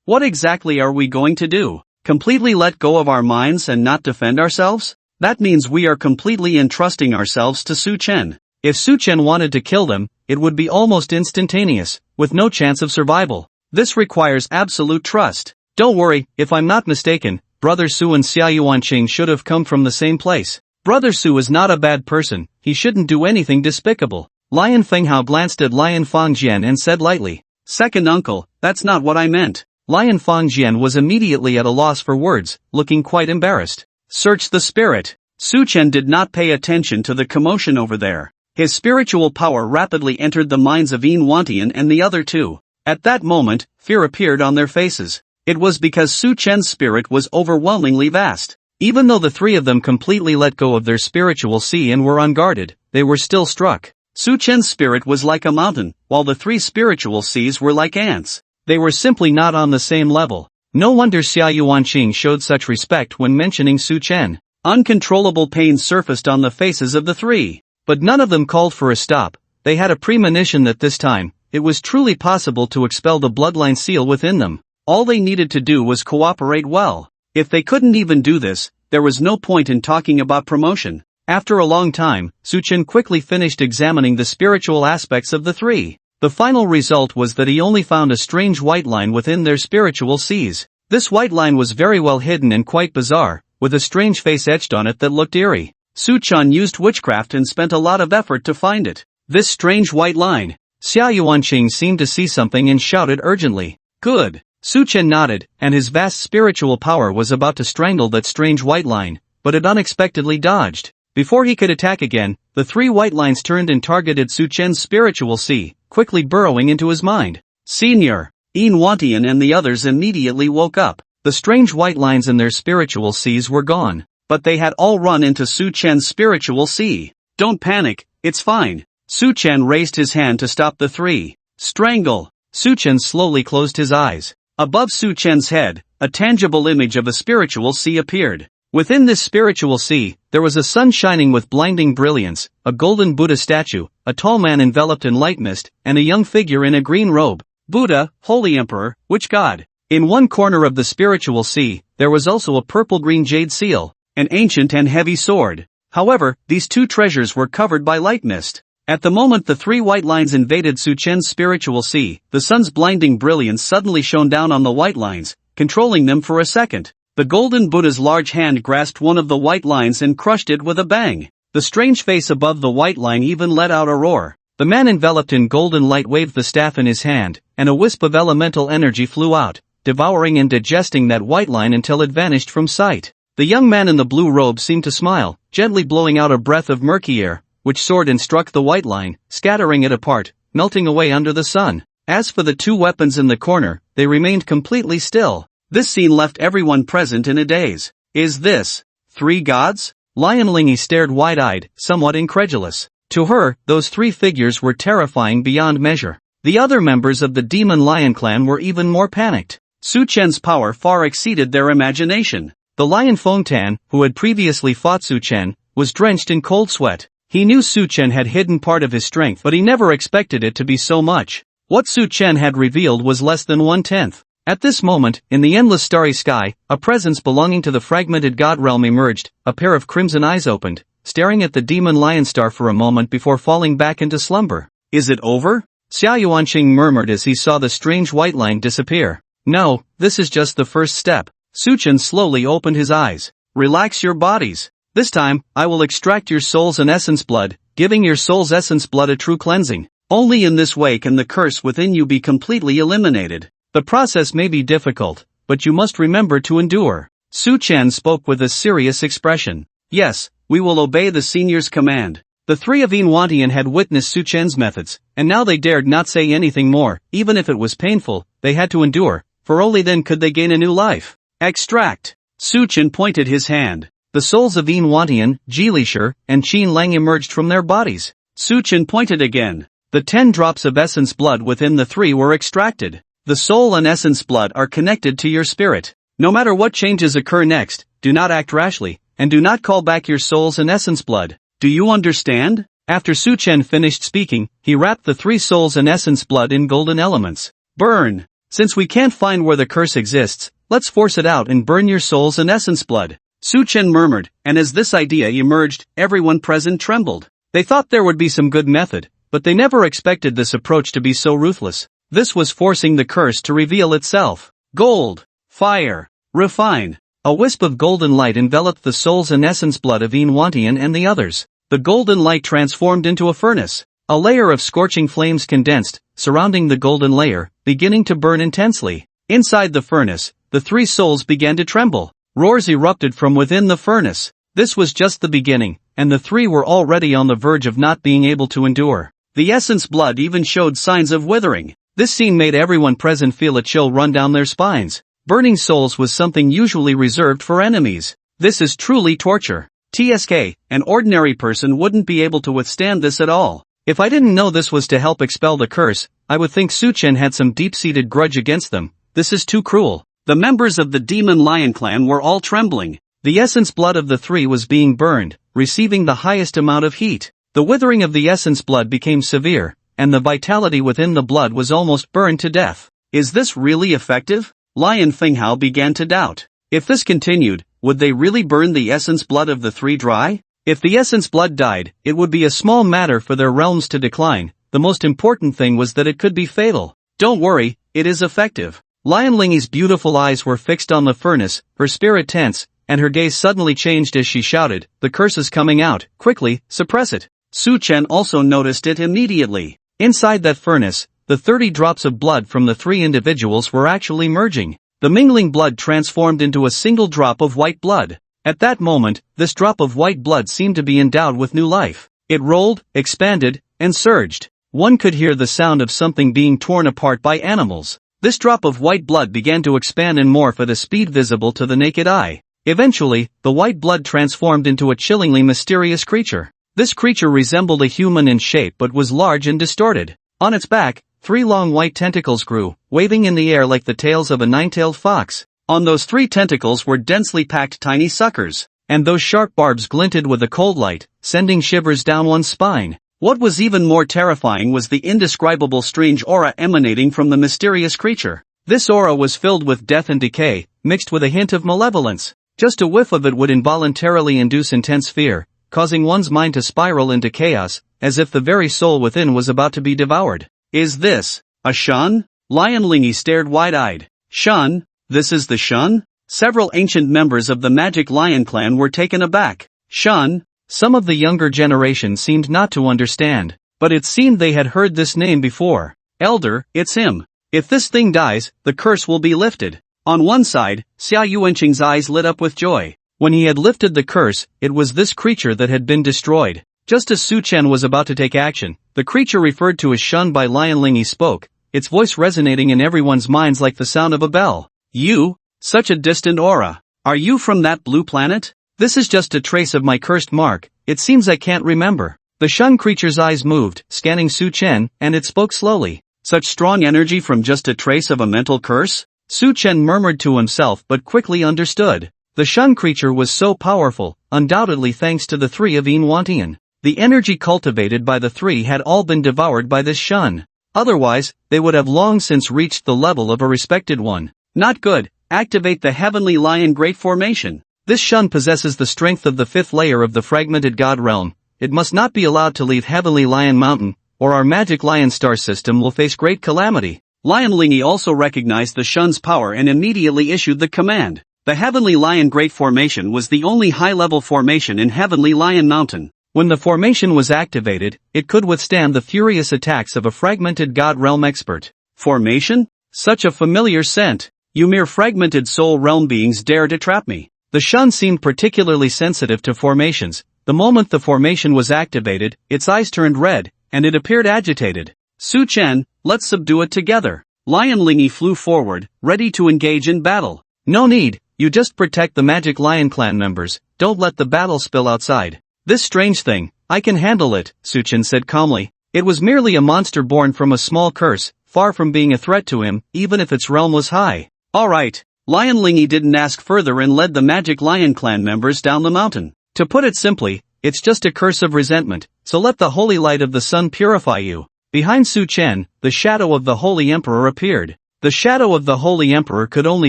"What exactly are we going to do? Completely let go of our minds and not defend ourselves? That means we are completely entrusting ourselves to Su Chen. If Su Chen wanted to kill them, it would be almost instantaneous, with no chance of survival. This requires absolute trust. Don't worry, if I'm not mistaken, Brother Su and Xia Yuanqing should have come from the same place. Brother Su is not a bad person, he shouldn't do anything despicable." Lion Fenghao glanced at Lion Fangjian and said lightly, "Second uncle, that's not what I meant." Lion Fangjian was immediately at a loss for words, looking quite embarrassed. "Search the spirit." Su Chen did not pay attention to the commotion over there. His spiritual power rapidly entered the minds of Wantian and the other two. At that moment, fear appeared on their faces. It was because Su Chen's spirit was overwhelmingly vast. Even though the three of them completely let go of their spiritual sea and were unguarded, they were still struck. Su Chen's spirit was like a mountain, while the three spiritual seas were like ants. They were simply not on the same level. No wonder Xia Yuanqing showed such respect when mentioning Su Chen. Uncontrollable pain surfaced on the faces of the three. But none of them called for a stop. They had a premonition that this time, it was truly possible to expel the bloodline seal within them. All they needed to do was cooperate well. If they couldn't even do this, there was no point in talking about promotion. After a long time, Su Chen quickly finished examining the spiritual aspects of the three. The final result was that he only found a strange white line within their spiritual seas. This white line was very well hidden and quite bizarre, with a strange face etched on it that looked eerie. Su Chen used witchcraft and spent a lot of effort to find it. This strange white line. Xia Yuanqing seemed to see something and shouted urgently, "Good." Su Chen nodded, and his vast spiritual power was about to strangle that strange white line, but it unexpectedly dodged. Before he could attack again, the three white lines turned and targeted Su Chen's spiritual sea, quickly burrowing into his mind. "Senior." Wantian and the others immediately woke up. The strange white lines in their spiritual seas were gone, but they had all run into Su Chen's spiritual sea. "Don't panic, it's fine." Su Chen raised his hand to stop the three. "Strangle." Su Chen slowly closed his eyes. Above Su Chen's head, a tangible image of a spiritual sea appeared. Within this spiritual sea, there was a sun shining with blinding brilliance, a golden Buddha statue, a tall man enveloped in light mist, and a young figure in a green robe. Buddha, Holy Emperor, which god? In one corner of the spiritual sea, there was also a purple-green jade seal, an ancient and heavy sword. However, these two treasures were covered by light mist. At the moment the three white lines invaded Su Chen's spiritual sea, the sun's blinding brilliance suddenly shone down on the white lines, controlling them for a second. The golden Buddha's large hand grasped one of the white lines and crushed it with a bang. The strange face above the white line even let out a roar. The man enveloped in golden light waved the staff in his hand, and a wisp of elemental energy flew out, devouring and digesting that white line until it vanished from sight. The young man in the blue robe seemed to smile, gently blowing out a breath of murky air, which soared and struck the white line, scattering it apart, melting away under the sun. As for the two weapons in the corner, they remained completely still. This scene left everyone present in a daze. Is this three gods? Lion Lingy stared wide-eyed, somewhat incredulous. To her, those three figures were terrifying beyond measure. The other members of the Demon Lion clan were even more panicked. Su Chen's power far exceeded their imagination. The Lion Fengtan, who had previously fought Su Chen, was drenched in cold sweat. He knew Su Chen had hidden part of his strength, but he never expected it to be so much. What Su Chen had revealed was less than 1/10. At this moment, in the endless starry sky, a presence belonging to the fragmented god realm emerged. A pair of crimson eyes opened, staring at the demon lion star for a moment before falling back into slumber. Is it over? Xia Yuanqing murmured as he saw the strange white line disappear. No, this is just the first step. Su Chen slowly opened his eyes. Relax your bodies. This time, I will extract your soul's and essence blood, giving your soul's essence blood a true cleansing. Only in this way can the curse within you be completely eliminated. The process may be difficult, but you must remember to endure. Su Chen spoke with a serious expression. Yes, we will obey the senior's command. The three of Inwantian had witnessed Su Chen's methods, and now they dared not say anything more. Even if it was painful, they had to endure, for only then could they gain a new life. Extract. Su Chen pointed his hand. The souls of Inwantian, Jilisher, and Qin Lang emerged from their bodies. Su Chen pointed again. The 10 drops of essence blood within the three were extracted. The soul and essence blood are connected to your spirit. No matter what changes occur next, do not act rashly, and do not call back your souls and essence blood. Do you understand? After Su Chen finished speaking, he wrapped the 3 souls and essence blood in golden elements. Burn! Since we can't find where the curse exists, let's force it out and burn your souls and essence blood. Su Chen murmured, and as this idea emerged, everyone present trembled. They thought there would be some good method, but they never expected this approach to be so ruthless. This was forcing the curse to reveal itself. Gold, fire, refine. A wisp of golden light enveloped the souls and essence blood of Inwantian and the others. The golden light transformed into a furnace. A layer of scorching flames condensed, surrounding the golden layer, beginning to burn intensely. Inside the furnace, the 3 souls began to tremble. Roars erupted from within the furnace. This was just the beginning, and the 3 were already on the verge of not being able to endure. The essence blood even showed signs of withering. This scene made everyone present feel a chill run down their spines. Burning souls was something usually reserved for enemies. This is truly torture. TSK, an ordinary person wouldn't be able to withstand this at all. If I didn't know this was to help expel the curse, I would think Su Chen had some deep-seated grudge against them. This is too cruel. The members of the Demon Lion clan were all trembling. The essence blood of the 3 was being burned, receiving the highest amount of heat. The withering of the essence blood became severe, and the vitality within the blood was almost burned to death. Is this really effective? Lion Finghao began to doubt. If this continued, would they really burn the essence blood of the 3 dry? If the essence blood died, it would be a small matter for their realms to decline. The most important thing was that it could be fatal. Don't worry, it is effective. Lion Lingyi's beautiful eyes were fixed on the furnace, her spirit tense, and her gaze suddenly changed as she shouted, "The curse is coming out, quickly, suppress it." Su Chen also noticed it immediately. Inside that furnace, the 30 drops of blood from the 3 individuals were actually merging. The mingling blood transformed into a single drop of white blood. At that moment, this drop of white blood seemed to be endowed with new life. It rolled, expanded, and surged. One could hear the sound of something being torn apart by animals. This drop of white blood began to expand and morph at a speed visible to the naked eye. Eventually, the white blood transformed into a chillingly mysterious creature. This creature resembled a human in shape but was large and distorted. On its back, 3 long white tentacles grew, waving in the air like the tails of a 9-tailed fox. On those 3 tentacles were densely packed tiny suckers, and those sharp barbs glinted with the cold light, sending shivers down one's spine. What was even more terrifying was the indescribable strange aura emanating from the mysterious creature. This aura was filled with death and decay, mixed with a hint of malevolence. Just a whiff of it would involuntarily induce intense fear, causing one's mind to spiral into chaos, as if the very soul within was about to be devoured. Is this a Shun? Lion Lingyi stared wide-eyed. Shun? This is the Shun? Several ancient members of the Magic Lion clan were taken aback. Shun? Some of the younger generation seemed not to understand, but it seemed they had heard this name before. Elder, it's him. If this thing dies, the curse will be lifted. On one side, Xia Yuanqing's eyes lit up with joy. When he had lifted the curse, it was this creature that had been destroyed. Just as Su Chen was about to take action, the creature referred to as Shun by Lion Lingyi spoke, its voice resonating in everyone's minds like the sound of a bell. You? Such a distant aura. Are you from that blue planet? This is just a trace of my cursed mark, it seems I can't remember. The Shun creature's eyes moved, scanning Su Chen, and it spoke slowly. Such strong energy from just a trace of a mental curse? Su Chen murmured to himself but quickly understood. The Shun creature was so powerful, undoubtedly thanks to the three of Wantian. The energy cultivated by the three had all been devoured by this Shun. Otherwise, they would have long since reached the level of a respected one. Not good. Activate the Heavenly Lion Great Formation. This Shun possesses the strength of the fifth layer of the fragmented God realm. It must not be allowed to leave Heavenly Lion Mountain, or our magic lion star system will face great calamity. Lion Lingy also recognized the Shun's power and immediately issued the command. The Heavenly Lion Great Formation was the only high-level formation in Heavenly Lion Mountain. When the formation was activated, it could withstand the furious attacks of a fragmented God realm expert. Formation? Such a familiar scent. You mere fragmented soul realm beings dare to trap me. The Shun seemed particularly sensitive to formations. The moment the formation was activated, its eyes turned red, and it appeared agitated. Su Chen, let's subdue it together. Lion Lingy flew forward, ready to engage in battle. No need, you just protect the Magic Lion clan members, don't let the battle spill outside. This strange thing, I can handle it, Su Chen said calmly. It was merely a monster born from a small curse, far from being a threat to him, even if its realm was high. Alright. Lion Lingy didn't ask further and led the Magic Lion clan members down the mountain. To put it simply, it's just a curse of resentment, so let the holy light of the sun purify you. Behind Su Chen, the shadow of the Holy Emperor appeared. The shadow of the Holy Emperor could only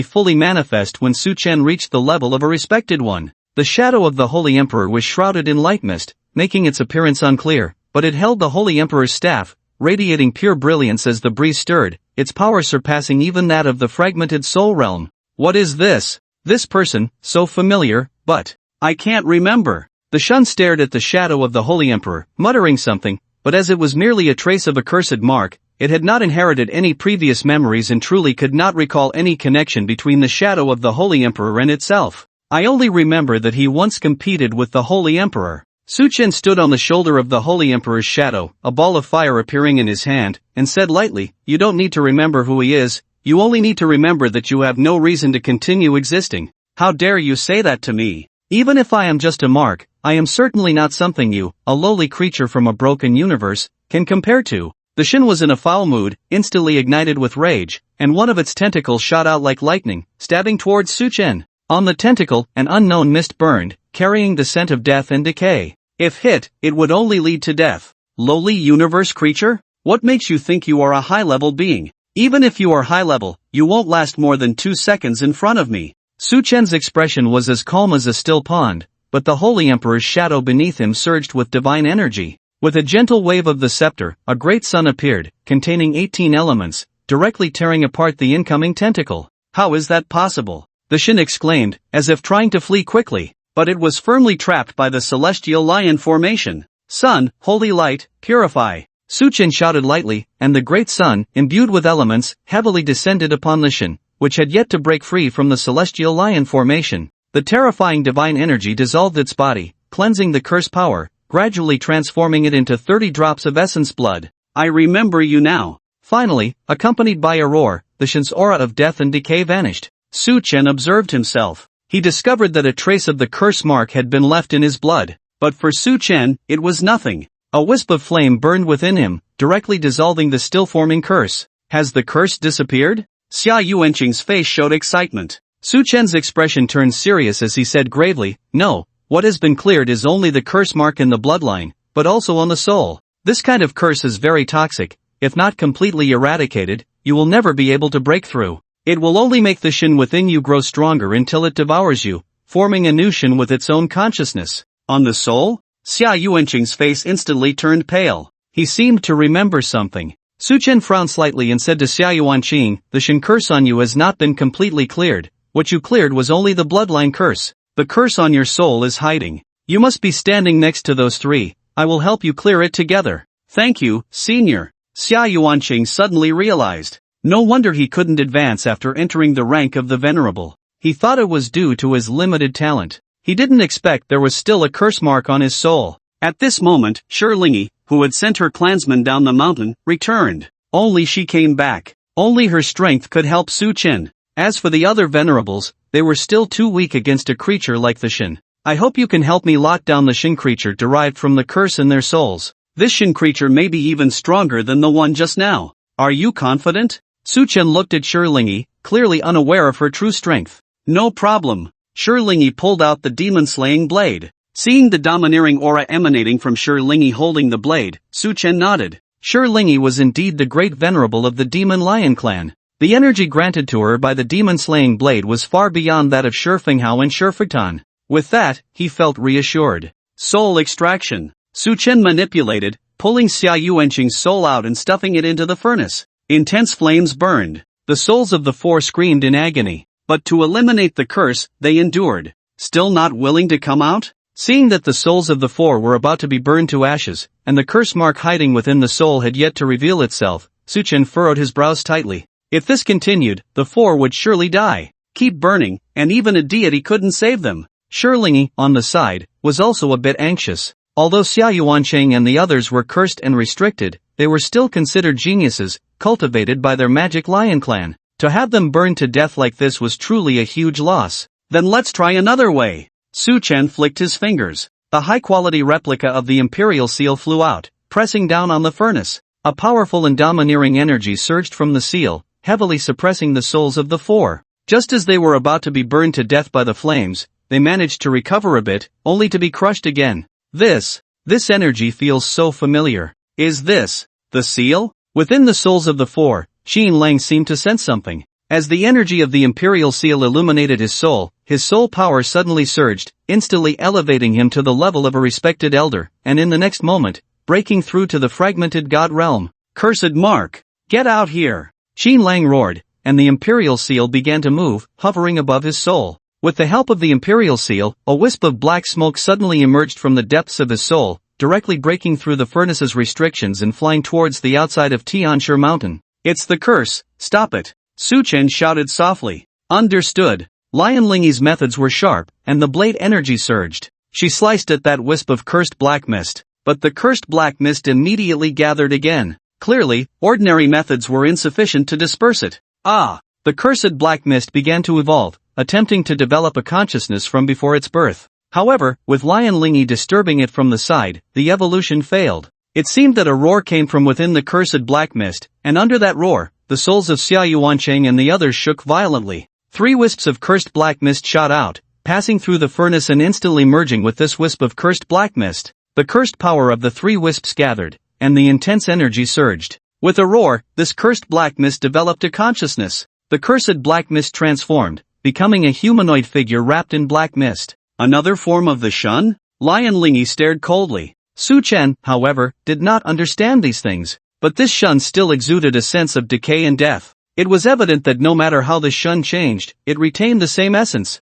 fully manifest when Su Chen reached the level of a respected one. The shadow of the Holy Emperor was shrouded in light mist, making its appearance unclear, but it held the Holy Emperor's staff, radiating pure brilliance as the breeze stirred, its power surpassing even that of the fragmented soul realm. What is this? This person, so familiar, but I can't remember. The Shun stared at the shadow of the Holy Emperor, muttering something, but as it was merely a trace of a cursed mark, it had not inherited any previous memories and truly could not recall any connection between the shadow of the Holy Emperor and itself. I only remember that he once competed with the Holy Emperor. Su Chen stood on the shoulder of the Holy Emperor's shadow, a ball of fire appearing in his hand, and said lightly, you don't need to remember who he is, you only need to remember that you have no reason to continue existing. How dare you say that to me? Even if I am just a mark, I am certainly not something you, a lowly creature from a broken universe, can compare to. The Shin was in a foul mood, instantly ignited with rage, and one of its tentacles shot out like lightning, stabbing towards Su Chen. On the tentacle, an unknown mist burned, carrying the scent of death and decay. If hit, it would only lead to death. Lowly universe creature? What makes you think you are a high-level being? Even if you are high-level, you won't last more than 2 seconds in front of me. Su Chen's expression was as calm as a still pond, but the Holy Emperor's shadow beneath him surged with divine energy. With a gentle wave of the scepter, a great sun appeared, containing 18 elements, directly tearing apart the incoming tentacle. How is that possible? The Shin exclaimed, as if trying to flee quickly, but it was firmly trapped by the celestial lion formation. Sun, holy light, purify. Su Chen shouted lightly, and the great sun, imbued with elements, heavily descended upon the Shin, which had yet to break free from the celestial lion formation. The terrifying divine energy dissolved its body, cleansing the curse power, gradually transforming it into 30 drops of essence blood. I remember you now. Finally, accompanied by a roar, the Shin's aura of death and decay vanished. Su Chen observed himself. He discovered that a trace of the curse mark had been left in his blood. But for Su Chen, it was nothing. A wisp of flame burned within him, directly dissolving the still-forming curse. Has the curse disappeared? Xia Yuanqing's face showed excitement. Su Chen's expression turned serious as he said gravely, no, what has been cleared is only the curse mark in the bloodline, but also on the soul. This kind of curse is very toxic. If not completely eradicated, you will never be able to break through. It will only make the Shin within you grow stronger until it devours you, forming a new Shin with its own consciousness. On the soul? Xia Yuanqing's face instantly turned pale. He seemed to remember something. Su Chen frowned slightly and said to Xia Yuanqing, the Shin curse on you has not been completely cleared. What you cleared was only the bloodline curse. The curse on your soul is hiding. You must be standing next to those three. I will help you clear it together. Thank you, senior. Xia Yuanqing suddenly realized. No wonder he couldn't advance after entering the rank of the Venerable. He thought it was due to his limited talent. He didn't expect there was still a curse mark on his soul. At this moment, Lingy, who had sent her clansmen down the mountain, returned. Only she came back. Only her strength could help Su Chen. As for the other venerables, they were still too weak against a creature like the Shin. I hope you can help me lock down the Shin creature derived from the curse in their souls. This Shin creature may be even stronger than the one just now. Are you confident? Su Chen looked at Lingy, clearly unaware of her true strength. No problem. Lingi pulled out the demon-slaying blade. Seeing the domineering aura emanating from Lingi holding the blade, Su Chen nodded. Lingi was indeed the great venerable of the demon lion clan. The energy granted to her by the demon-slaying blade was far beyond that of Fenghao and Feitan. With that, he felt reassured. Soul extraction. Su Chen manipulated, pulling Xia Yuanqing's soul out and stuffing it into the furnace. Intense flames burned. The souls of the four screamed in agony. But to eliminate the curse, they endured. Still not willing to come out? Seeing that the souls of the four were about to be burned to ashes, and the curse mark hiding within the soul had yet to reveal itself, Su Chen furrowed his brows tightly. If this continued, the four would surely die. Keep burning, and even a deity couldn't save them. Lingi, on the side, was also a bit anxious. Although Xia Yuanqing and the others were cursed and restricted, they were still considered geniuses, cultivated by their magic lion clan. To have them burned to death like this was truly a huge loss. Then let's try another way. Su Chen flicked his fingers. A high-quality replica of the imperial seal flew out, pressing down on the furnace. A powerful and domineering energy surged from the seal, heavily suppressing the souls of the four. Just as they were about to be burned to death by the flames, they managed to recover a bit, only to be crushed again. This energy feels so familiar. Is this the seal? Within the souls of the four, Xin Lang seemed to sense something. As the energy of the imperial seal illuminated his soul power suddenly surged, instantly elevating him to the level of a respected elder, and in the next moment, breaking through to the fragmented god realm. Cursed mark! Get out here! Xin Lang roared, and the imperial seal began to move, hovering above his soul. With the help of the imperial seal, a wisp of black smoke suddenly emerged from the depths of his soul, directly breaking through the furnace's restrictions and flying towards the outside of Tianshi Mountain. It's the curse, stop it! Su Chen shouted softly. Understood. Lion Lingi's methods were sharp, and the blade energy surged. She sliced at that wisp of cursed black mist, but the cursed black mist immediately gathered again. Clearly, ordinary methods were insufficient to disperse it. The cursed black mist began to evolve, attempting to develop a consciousness from before its birth. However, with Lion Lingi disturbing it from the side, the evolution failed. It seemed that a roar came from within the cursed black mist, and under that roar, the souls of Xia Yuanqing and the others shook violently. 3 wisps of cursed black mist shot out, passing through the furnace and instantly merging with this wisp of cursed black mist. The cursed power of the 3 wisps gathered, and the intense energy surged. With a roar, this cursed black mist developed a consciousness. The cursed black mist transformed, becoming a humanoid figure wrapped in black mist. Another form of the Shun? Lion Lingi stared coldly. Su Chen, however, did not understand these things. But this Shun still exuded a sense of decay and death. It was evident that no matter how the Shun changed, it retained the same essence.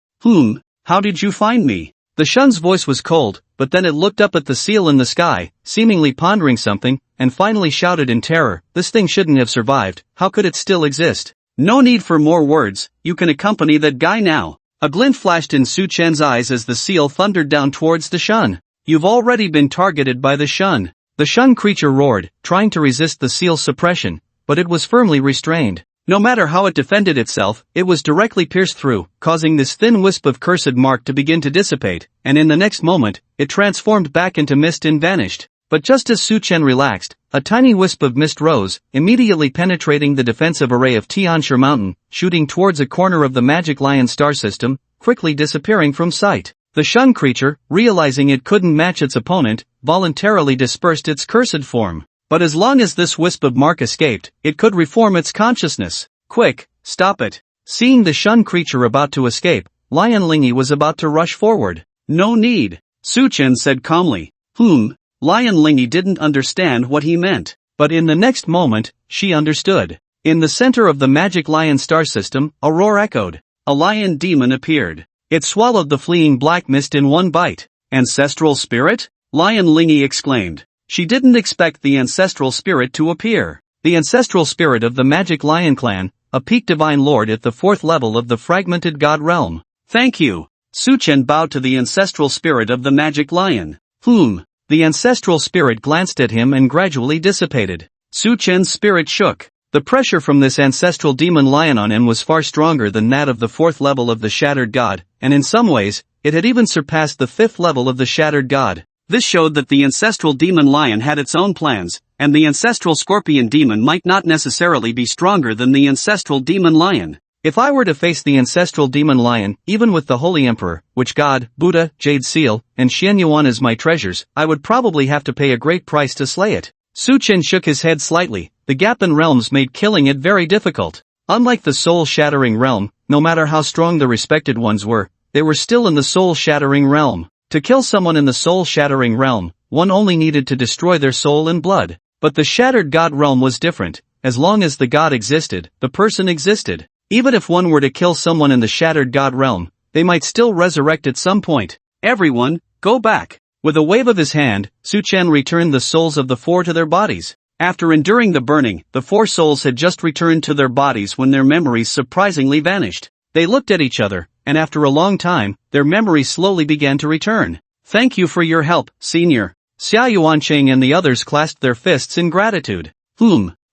How did you find me? The Shun's voice was cold, but then it looked up at the seal in the sky, seemingly pondering something, and finally shouted in terror, this thing shouldn't have survived, how could it still exist? No need for more words, you can accompany that guy now. A glint flashed in Su Chen's eyes as the seal thundered down towards the Shun. You've already been targeted by the Shun. The Shun creature roared, trying to resist the seal's suppression, but it was firmly restrained. No matter how it defended itself, it was directly pierced through, causing this thin wisp of cursed mark to begin to dissipate, and in the next moment, it transformed back into mist and vanished. But just as Su Chen relaxed, a tiny wisp of mist rose, immediately penetrating the defensive array of Tianshi Mountain, shooting towards a corner of the Magic Lion star system, quickly disappearing from sight. The Shun creature, realizing it couldn't match its opponent, voluntarily dispersed its cursed form. But as long as this wisp of mark escaped, it could reform its consciousness. Quick, stop it. Seeing the Shun creature about to escape, Lion Lingi was about to rush forward. No need. Su Chen said calmly. Lion Lingi didn't understand what he meant. But in the next moment, she understood. In the center of the Magic Lion star system, a roar echoed. A lion demon appeared. It swallowed the fleeing black mist in one bite. Ancestral spirit? Lion Lingi exclaimed. She didn't expect the ancestral spirit to appear. The ancestral spirit of the Magic Lion clan, a peak divine lord at the 4th level of the fragmented god realm. Thank you. Su Chen bowed to the ancestral spirit of the Magic Lion. The ancestral spirit glanced at him and gradually dissipated. Su Chen's spirit shook. The pressure from this ancestral demon lion on him was far stronger than that of the 4th level of the Shattered God, and in some ways, it had even surpassed the 5th level of the Shattered God. This showed that the ancestral demon lion had its own plans, and the ancestral scorpion demon might not necessarily be stronger than the ancestral demon lion. If I were to face the ancestral demon lion, even with the Holy Emperor, Witch God, Buddha, Jade Seal, and Xianyuan as my treasures, I would probably have to pay a great price to slay it. Su Chen shook his head slightly. The gap in realms made killing it very difficult. Unlike the soul-shattering realm, no matter how strong the respected ones were, they were still in the soul-shattering realm. To kill someone in the soul-shattering realm, one only needed to destroy their soul and blood. But the shattered god realm was different. As long as the god existed, the person existed. Even if one were to kill someone in the shattered god realm, they might still resurrect at some point. Everyone, go back. With a wave of his hand, Su Chen returned the souls of the four to their bodies. After enduring the burning, the four souls had just returned to their bodies when their memories surprisingly vanished. They looked at each other, and after a long time, their memories slowly began to return. Thank you for your help, Senior. Xia Yuanqing and the others clasped their fists in gratitude.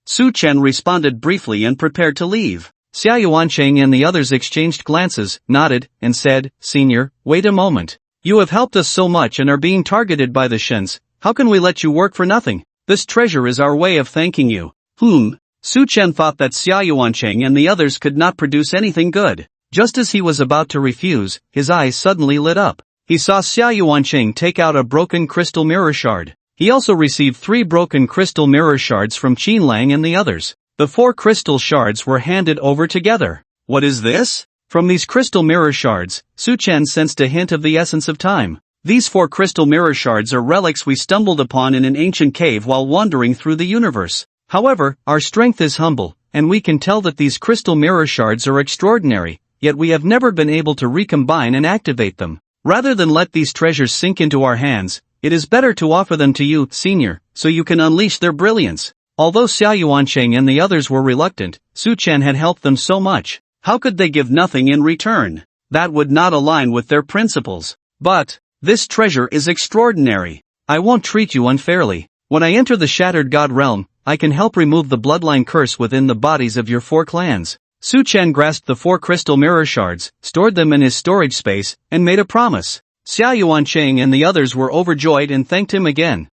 Su Chen responded briefly and prepared to leave. Xia Yuanqing and the others exchanged glances, nodded, and said, Senior, wait a moment. You have helped us so much and are being targeted by the Shins. How can we let you work for nothing? This treasure is our way of thanking you. Su Chen thought that Xia Yuanqing and the others could not produce anything good. Just as he was about to refuse, his eyes suddenly lit up. He saw Xia Yuanqing take out a broken crystal mirror shard. He also received 3 broken crystal mirror shards from Qin Lang and the others. The 4 crystal shards were handed over together. What is this? From these crystal mirror shards, Su Chen sensed a hint of the essence of time. These 4 crystal mirror shards are relics we stumbled upon in an ancient cave while wandering through the universe. However, our strength is humble, and we can tell that these crystal mirror shards are extraordinary, yet we have never been able to recombine and activate them. Rather than let these treasures sink into our hands, it is better to offer them to you, Senior, so you can unleash their brilliance. Although Xia Yuanqing and the others were reluctant, Su Chen had helped them so much. How could they give nothing in return? That would not align with their principles. But this treasure is extraordinary. I won't treat you unfairly. When I enter the Shattered God realm, I can help remove the bloodline curse within the bodies of your 4 clans. Su Chen grasped the 4 crystal mirror shards, stored them in his storage space, and made a promise. Xia Yuanqing and the others were overjoyed and thanked him again.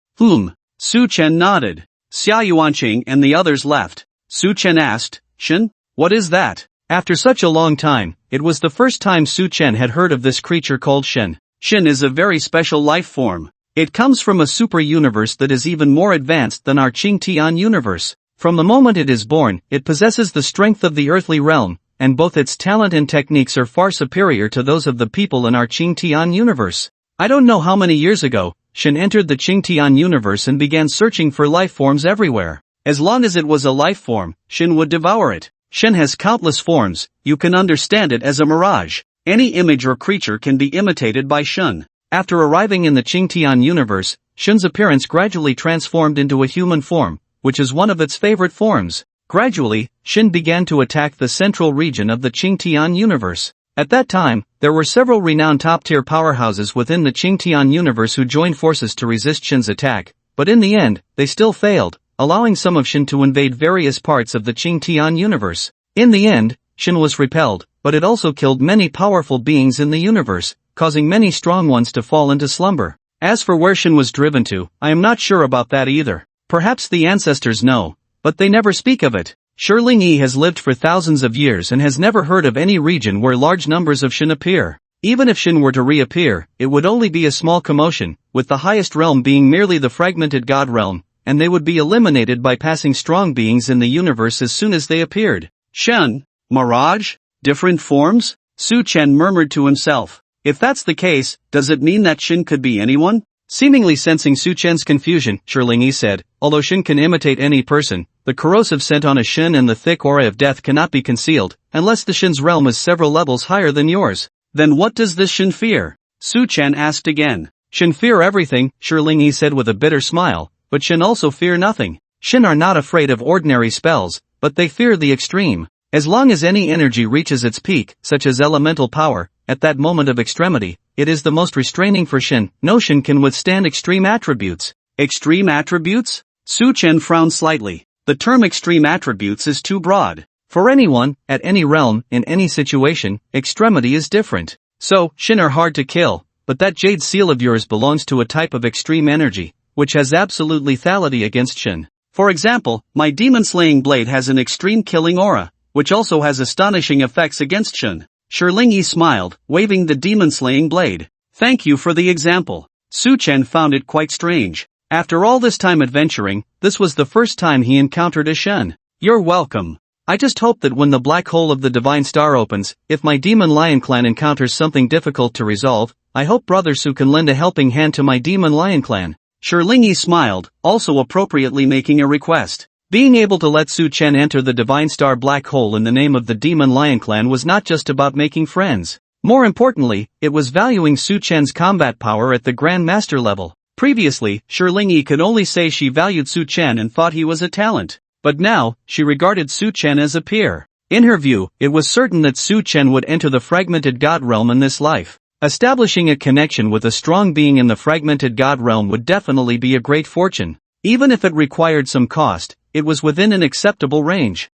Su Chen nodded. Xia Yuanqing and the others left. Su Chen asked, Shin, what is that? After such a long time, it was the first time Su Chen had heard of this creature called Shin. Shin is a very special life form. It comes from a super universe that is even more advanced than our Qingtian universe. From the moment it is born, it possesses the strength of the earthly realm, and both its talent and techniques are far superior to those of the people in our Qingtian universe. I don't know how many years ago, Shin entered the Qingtian universe and began searching for life forms everywhere. As long as it was a life form, Shin would devour it. Shin has countless forms, you can understand it as a mirage. Any image or creature can be imitated by Shin. After arriving in the Qingtian universe, Shin's appearance gradually transformed into a human form, which is one of its favorite forms. Gradually, Shin began to attack the central region of the Qingtian universe. At that time, there were several renowned top-tier powerhouses within the Qingtian universe who joined forces to resist Shin's attack, but in the end, they still failed, allowing some of Shin to invade various parts of the Qingtian universe. In the end, Shin was repelled, but it also killed many powerful beings in the universe, causing many strong ones to fall into slumber. As for where Shin was driven to, I am not sure about that either. Perhaps the ancestors know, but they never speak of it. Ling Yi has lived for thousands of years and has never heard of any region where large numbers of Shin appear. Even if Shin were to reappear, it would only be a small commotion, with the highest realm being merely the fragmented God realm, and they would be eliminated by passing strong beings in the universe as soon as they appeared. Shen, mirage, different forms? Su Chen murmured to himself. If that's the case, does it mean that Shin could be anyone? Seemingly sensing Su Chen's confusion, Ling Yi said, although Shin can imitate any person, the corrosive scent on a Shin and the thick aura of death cannot be concealed, unless the Shin's realm is several levels higher than yours. Then what does this Shin fear? Su Chen asked again. Shin fear everything, Ling Yi said with a bitter smile, but Shin also fear nothing. Shin are not afraid of ordinary spells, but they fear the extreme. As long as any energy reaches its peak, such as elemental power, at that moment of extremity, it is the most restraining for Shin. No Shin can withstand extreme attributes. Extreme attributes? Su Chen frowned slightly. The term extreme attributes is too broad. For anyone, at any realm, in any situation, extremity is different. So, Shin are hard to kill, but that jade seal of yours belongs to a type of extreme energy, which has absolute lethality against Shin. For example, my demon-slaying blade has an extreme killing aura. which also has astonishing effects against Shun. Lingy smiled, waving the demon-slaying blade. Thank you for the example. Su Chen found it quite strange. After all this time adventuring, this was the first time he encountered a Shun. You're welcome. I just hope that when the black hole of the Divine Star opens, if my Demon Lion clan encounters something difficult to resolve, I hope Brother Su can lend a helping hand to my Demon Lion clan. Lingy smiled, also appropriately making a request. Being able to let Su Chen enter the Divine Star black hole in the name of the Demon Lion clan was not just about making friends. More importantly, it was valuing Su Chen's combat power at the Grand Master level. Previously, Lingy could only say she valued Su Chen and thought he was a talent. But now, she regarded Su Chen as a peer. In her view, it was certain that Su Chen would enter the fragmented god realm in this life. Establishing a connection with a strong being in the fragmented god realm would definitely be a great fortune. Even if it required some cost, it was within an acceptable range.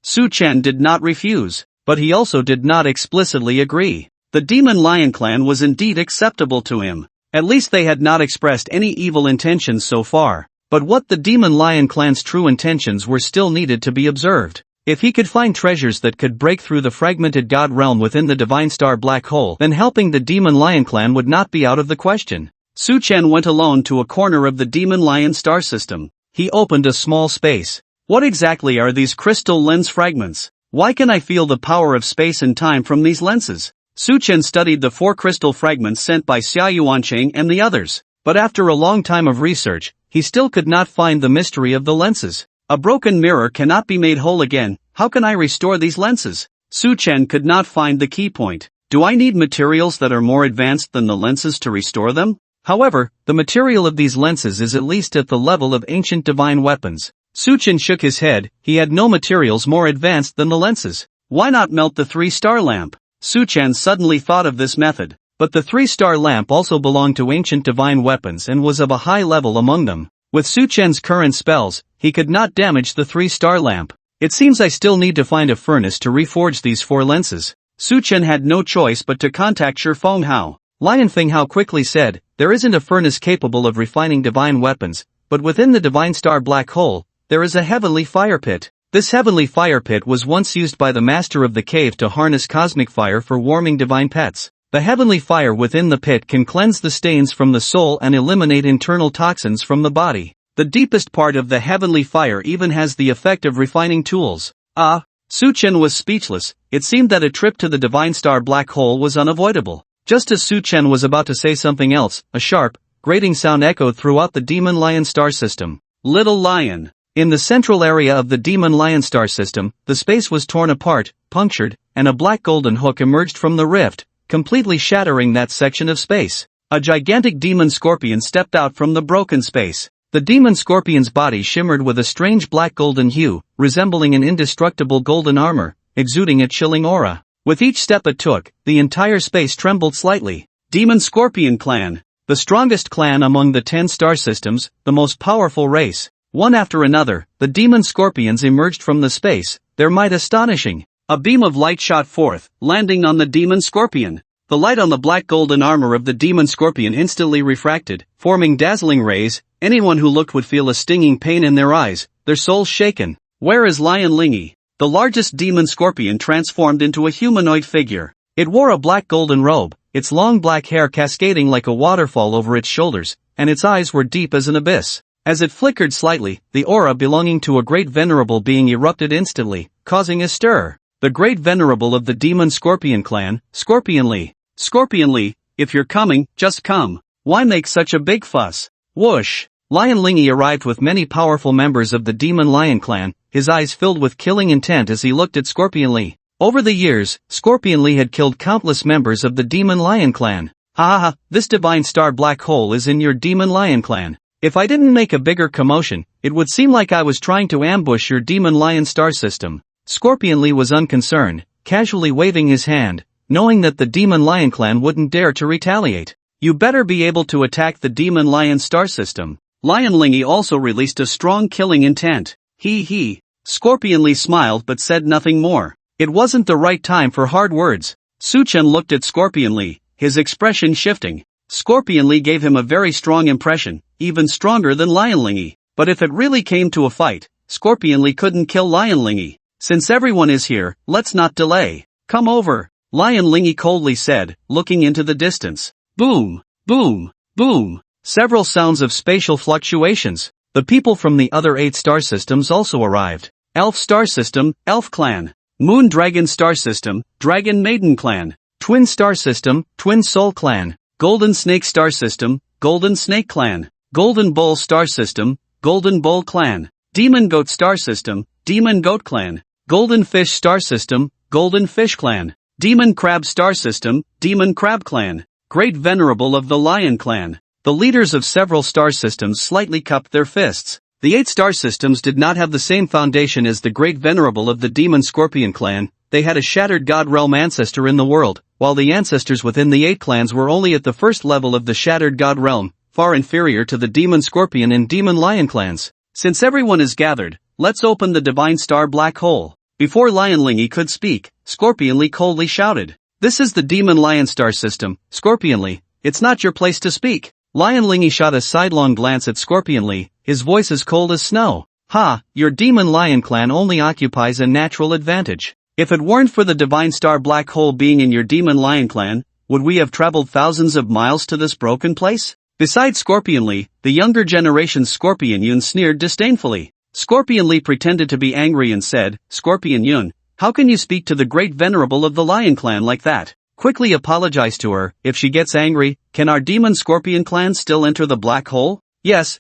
Su Chen did not refuse, but he also did not explicitly agree. The Demon Lion clan was indeed acceptable to him. At least they had not expressed any evil intentions so far. But what the Demon Lion clan's true intentions were still needed to be observed. If he could find treasures that could break through the fragmented god realm within the Divine Star black hole, then helping the Demon Lion clan would not be out of the question. Su Chen went alone to a corner of the Demon Lion star system. He opened a small space. What exactly are these crystal lens fragments? Why can I feel the power of space and time from these lenses? Su Chen studied the 4 crystal fragments sent by Xia Yuancheng and the others. But after a long time of research, he still could not find the mystery of the lenses. A broken mirror cannot be made whole again. How can I restore these lenses? Su Chen could not find the key point. Do I need materials that are more advanced than the lenses to restore them? However, the material of these lenses is at least at the level of ancient divine weapons. Su Chen shook his head. He had no materials more advanced than the lenses. Why not melt the 3-star lamp? Su Chen suddenly thought of this method. But the 3-star lamp also belonged to ancient divine weapons and was of a high level among them. With Su Chen's current spells, he could not damage the 3-star lamp. It seems I still need to find a furnace to reforge these 4 lenses. Su Chen had no choice but to contact Shi Fenghao. Lian Fenghao quickly said, there isn't a furnace capable of refining divine weapons, but within the Divine Star black hole, there is a heavenly fire pit. This heavenly fire pit was once used by the master of the cave to harness cosmic fire for warming divine pets. The heavenly fire within the pit can cleanse the stains from the soul and eliminate internal toxins from the body. The deepest part of the heavenly fire even has the effect of refining tools. Su Chen was speechless. It seemed that a trip to the Divine Star black hole was unavoidable. Just as Su Chen was about to say something else, a sharp, grating sound echoed throughout the Demon Lion star system. Little Lion. In the central area of the Demon Lion star system, the space was torn apart, punctured, and a black golden hook emerged from the rift, completely shattering that section of space. A gigantic demon scorpion stepped out from the broken space. The demon scorpion's body shimmered with a strange black golden hue, resembling an indestructible golden armor, exuding a chilling aura. With each step it took, the entire space trembled slightly. Demon Scorpion Clan. The strongest clan among the 10 star systems, the most powerful race. One after another, the demon scorpions emerged from the space, their might astonishing. A beam of light shot forth, landing on the demon scorpion. The light on the black golden armor of the demon scorpion instantly refracted, forming dazzling rays. Anyone who looked would feel a stinging pain in their eyes, their souls shaken. Where is Lion Lingy? The largest demon scorpion transformed into a humanoid figure. It wore a black golden robe, its long black hair cascading like a waterfall over its shoulders, and its eyes were deep as an abyss. As it flickered slightly, the aura belonging to a great venerable being erupted instantly, causing a stir. The great venerable of the demon scorpion clan, Scorpion Lee. Scorpion Lee, if you're coming, just come. Why make such a big fuss? Whoosh! Lion Lingy arrived with many powerful members of the Demon Lion clan, his eyes filled with killing intent as he looked at Scorpion Lee. Over the years, Scorpion Lee had killed countless members of the Demon Lion clan. This divine star black hole is in your Demon Lion clan. If I didn't make a bigger commotion, it would seem like I was trying to ambush your Demon Lion star system. Scorpion Lee was unconcerned, casually waving his hand, knowing that the Demon Lion clan wouldn't dare to retaliate. You better be able to attack the Demon Lion star system. Lion Lingy also released a strong killing intent. Scorpion Lee smiled but said nothing more. It wasn't the right time for hard words. Su Chen looked at Scorpion Lee, his expression shifting. Scorpion Lee gave him a very strong impression, even stronger than Lion Lingy. But if it really came to a fight, Scorpion Lee couldn't kill Lion Lingy. Since everyone is here, let's not delay. Come over, Lion Lingy coldly said, looking into the distance. Boom, boom, boom. Several sounds of spatial fluctuations. The people from the other 8 star systems also arrived. Elf Star System, Elf Clan. Moon Dragon Star System, Dragon Maiden Clan. Twin Star System, Twin Soul Clan. Golden Snake Star System, Golden Snake Clan. Golden Bull Star System, Golden Bull Clan. Demon Goat Star System, Demon Goat Clan. Golden Fish Star System, Golden Fish Clan. Demon Crab Star System, Demon Crab Clan. Great Venerable of the Lion Clan. The leaders of several star systems slightly cupped their fists. The 8 star systems did not have the same foundation as the Great Venerable of the Demon Scorpion Clan. They had a shattered god realm ancestor in the world, while the ancestors within the 8 clans were only at the first level of the shattered god realm, far inferior to the Demon Scorpion and Demon Lion clans. Since everyone is gathered, let's open the Divine Star Black Hole. Before Lion Lingy could speak, Scorpionly coldly shouted. This is the Demon Lion Star System, Scorpionly, it's not your place to speak. Lion Lingy shot a sidelong glance at Scorpionly, his voice as cold as snow. Ha, your Demon Lion clan only occupies a natural advantage. If it weren't for the Divine Star Black Hole being in your Demon Lion clan, would we have traveled thousands of miles to this broken place? Besides Scorpionly, the younger generation's Scorpion Yun sneered disdainfully. Scorpionly pretended to be angry and said, Scorpion Yun, how can you speak to the Great Venerable of the Lion clan like that? Quickly apologize to her. If she gets angry, can our Demon Scorpion clan still enter the black hole? Yes,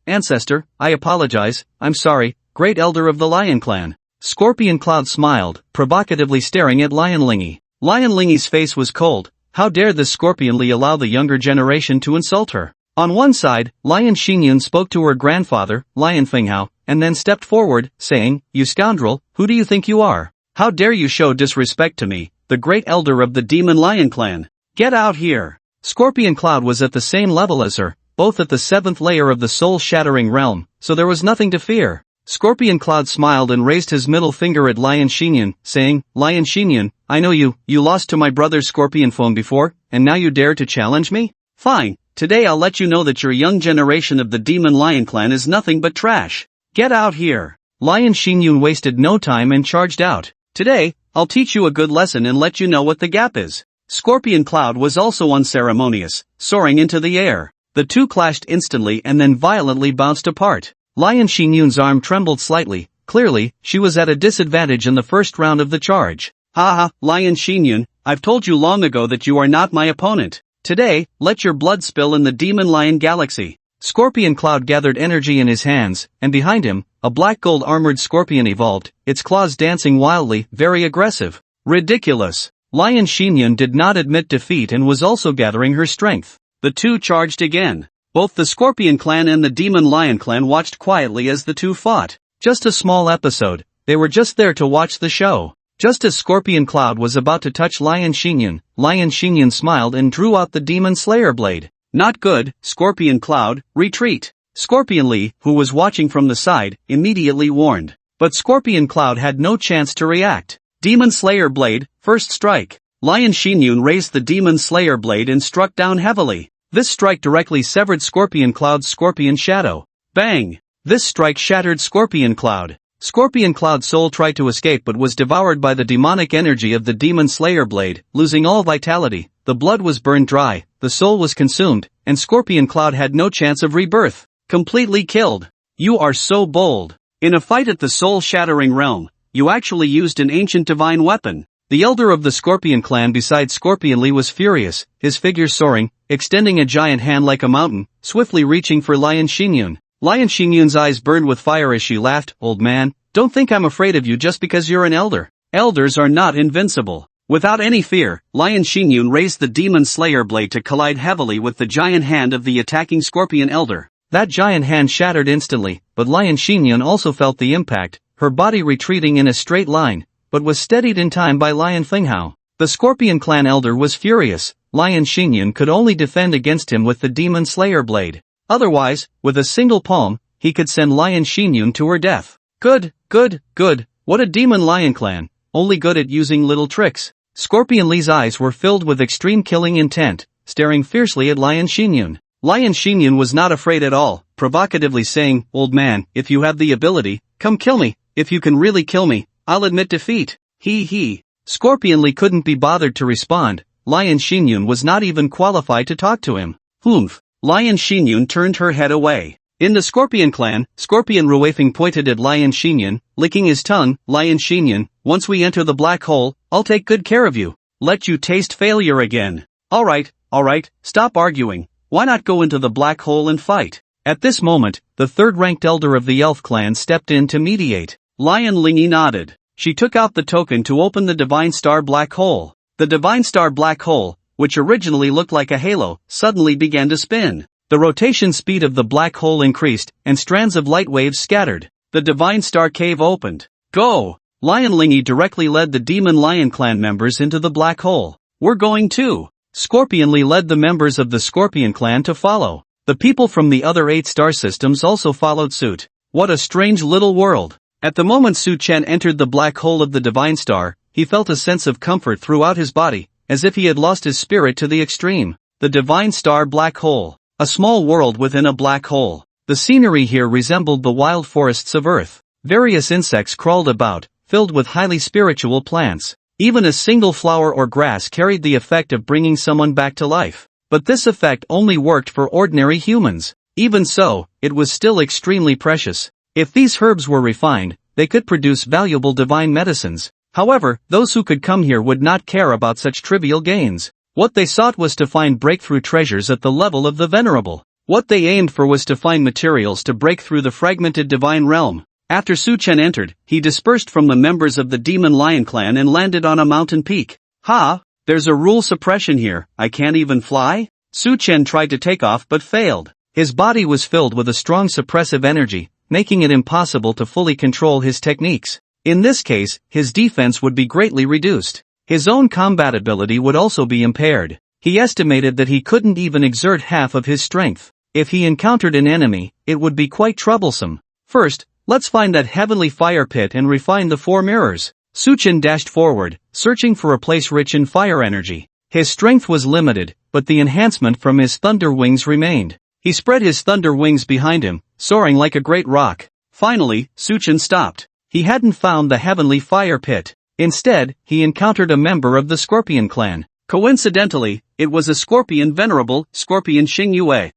ancestor, I apologize, I'm sorry, Great Elder of the Lion clan. Scorpion Cloud smiled, provocatively staring at Lion Lingy. Lion Lingy's face was cold. How dare this Scorpionly allow the younger generation to insult her? On one side, Lion Xingyun spoke to her grandfather, Lion Finghao, and then stepped forward, saying, You scoundrel, who do you think you are? How dare you show disrespect to me, the Great Elder of the Demon Lion clan? Get out here! Scorpion Cloud was at the same level as her, both at the 7th layer of the soul-shattering realm, so there was nothing to fear. Scorpion Cloud smiled and raised his middle finger at Lion Xingyun, saying, Lion Xingyun, I know you lost to my brother Scorpion Phone before, and now you dare to challenge me? Fine, today I'll let you know that your young generation of the Demon Lion clan is nothing but trash. Get out here! Lion Xingyun wasted no time and charged out. Today, I'll teach you a good lesson and let you know what the gap is. Scorpion Cloud was also unceremonious, soaring into the air. The two clashed instantly and then violently bounced apart. Lion Xingyun's arm trembled slightly. Clearly, she was at a disadvantage in the first round of the charge. Haha, Lion Xingyun, I've told you long ago that you are not my opponent. Today, let your blood spill in the Demon Lion Galaxy. Scorpion Cloud gathered energy in his hands, and behind him, a black gold armored scorpion evolved, its claws dancing wildly, very aggressive. Ridiculous. Lion Xingyun did not admit defeat and was also gathering her strength. The two charged again. Both the Scorpion clan and the Demon Lion clan watched quietly as the two fought. Just a small episode, they were just there to watch the show. Just as Scorpion Cloud was about to touch Lion Xingyun smiled and drew out the Demon Slayer blade. Not good, Scorpion Cloud, retreat. Scorpionly, who was watching from the side, immediately warned. But Scorpion Cloud had no chance to react. Demon Slayer blade, first strike. Lion Xingyun raised the Demon Slayer blade and struck down heavily. This strike directly severed Scorpion Cloud's Scorpion Shadow. Bang! This strike shattered Scorpion Cloud. Scorpion Cloud's soul tried to escape but was devoured by the demonic energy of the Demon Slayer blade, losing all vitality. The blood was burned dry, the soul was consumed, and Scorpion Cloud had no chance of rebirth. Completely killed. You are so bold. In a fight at the soul-shattering realm, you actually used an ancient divine weapon. The elder of the Scorpion clan beside Scorpionly was furious, his figure soaring, extending a giant hand like a mountain, swiftly reaching for Lion Xingyun. Lion Xingyun's eyes burned with fire as she laughed. Old man, don't think I'm afraid of you just because you're an elder. Elders are not invincible. Without any fear, Lion Xingyun raised the Demon Slayer blade to collide heavily with the giant hand of the attacking Scorpion elder. That giant hand shattered instantly, but Lion Xingyun also felt the impact, her body retreating in a straight line, but was steadied in time by Lion Finghao. The Scorpion clan elder was furious. Lion Xingyun could only defend against him with the Demon Slayer blade. Otherwise, with a single palm, he could send Lion Xingyun to her death. Good. What a Demon Lion clan, only good at using little tricks. Scorpionly's eyes were filled with extreme killing intent, staring fiercely at Lion Xingyun. Lion Xingyun was not afraid at all, provocatively saying, Old man, if you have the ability, come kill me. if you can really kill me, I'll admit defeat. He. Scorpion Lee couldn't be bothered to respond. Lion Xinyun was not even qualified to talk to him. Humph. Lion Xinyun turned her head away. In the Scorpion clan, Scorpion Ruefeng pointed at Lion Xinyun, licking his tongue. Lion Xinyun, once we enter the black hole, I'll take good care of you. Let you taste failure again. Alright, stop arguing. Why not go into the black hole and fight? At this moment, the third-ranked elder of the elf clan stepped in to mediate. Lion Lingy nodded. She took out the token to open the Divine Star black hole. The Divine Star black hole, which originally looked like a halo, suddenly began to spin. The rotation speed of the black hole increased, and strands of light waves scattered. The Divine Star cave opened. Go! Lion Lingy directly led the Demon Lion clan members into the black hole. We're going too. Scorpion Lee led the members of the Scorpion clan to follow. The people from the other 8 star systems also followed suit. What a strange little world. At the moment Su Chen entered the black hole of the Divine Star, he felt a sense of comfort throughout his body, as if he had lost his spirit to the extreme. The Divine Star black hole. A small world within a black hole. The scenery here resembled the wild forests of Earth. Various insects crawled about, filled with highly spiritual plants. Even a single flower or grass carried the effect of bringing someone back to life. But this effect only worked for ordinary humans. Even so, it was still extremely precious. If these herbs were refined, they could produce valuable divine medicines. However, those who could come here would not care about such trivial gains. What they sought was to find breakthrough treasures at the level of the Venerable. What they aimed for was to find materials to break through the fragmented divine realm. After Su Chen entered, he dispersed from the members of the Demon Lion clan and landed on a mountain peak. Ha! There's a rule suppression here, I can't even fly? Su Chen tried to take off but failed. His body was filled with a strong suppressive energy, making it impossible to fully control his techniques. In this case, his defense would be greatly reduced. His own combat ability would also be impaired. He estimated that he couldn't even exert half of his strength. If he encountered an enemy, it would be quite troublesome. First, let's find that heavenly fire pit and refine the 4 mirrors. Su Chen dashed forward, searching for a place rich in fire energy. His strength was limited, but the enhancement from his thunder wings remained. He spread his thunder wings behind him, soaring like a great rock. Finally, Su Chen stopped. He hadn't found the heavenly fire pit. Instead, he encountered a member of the Scorpion clan. Coincidentally, it was a Scorpion Venerable, Scorpion Xingyue.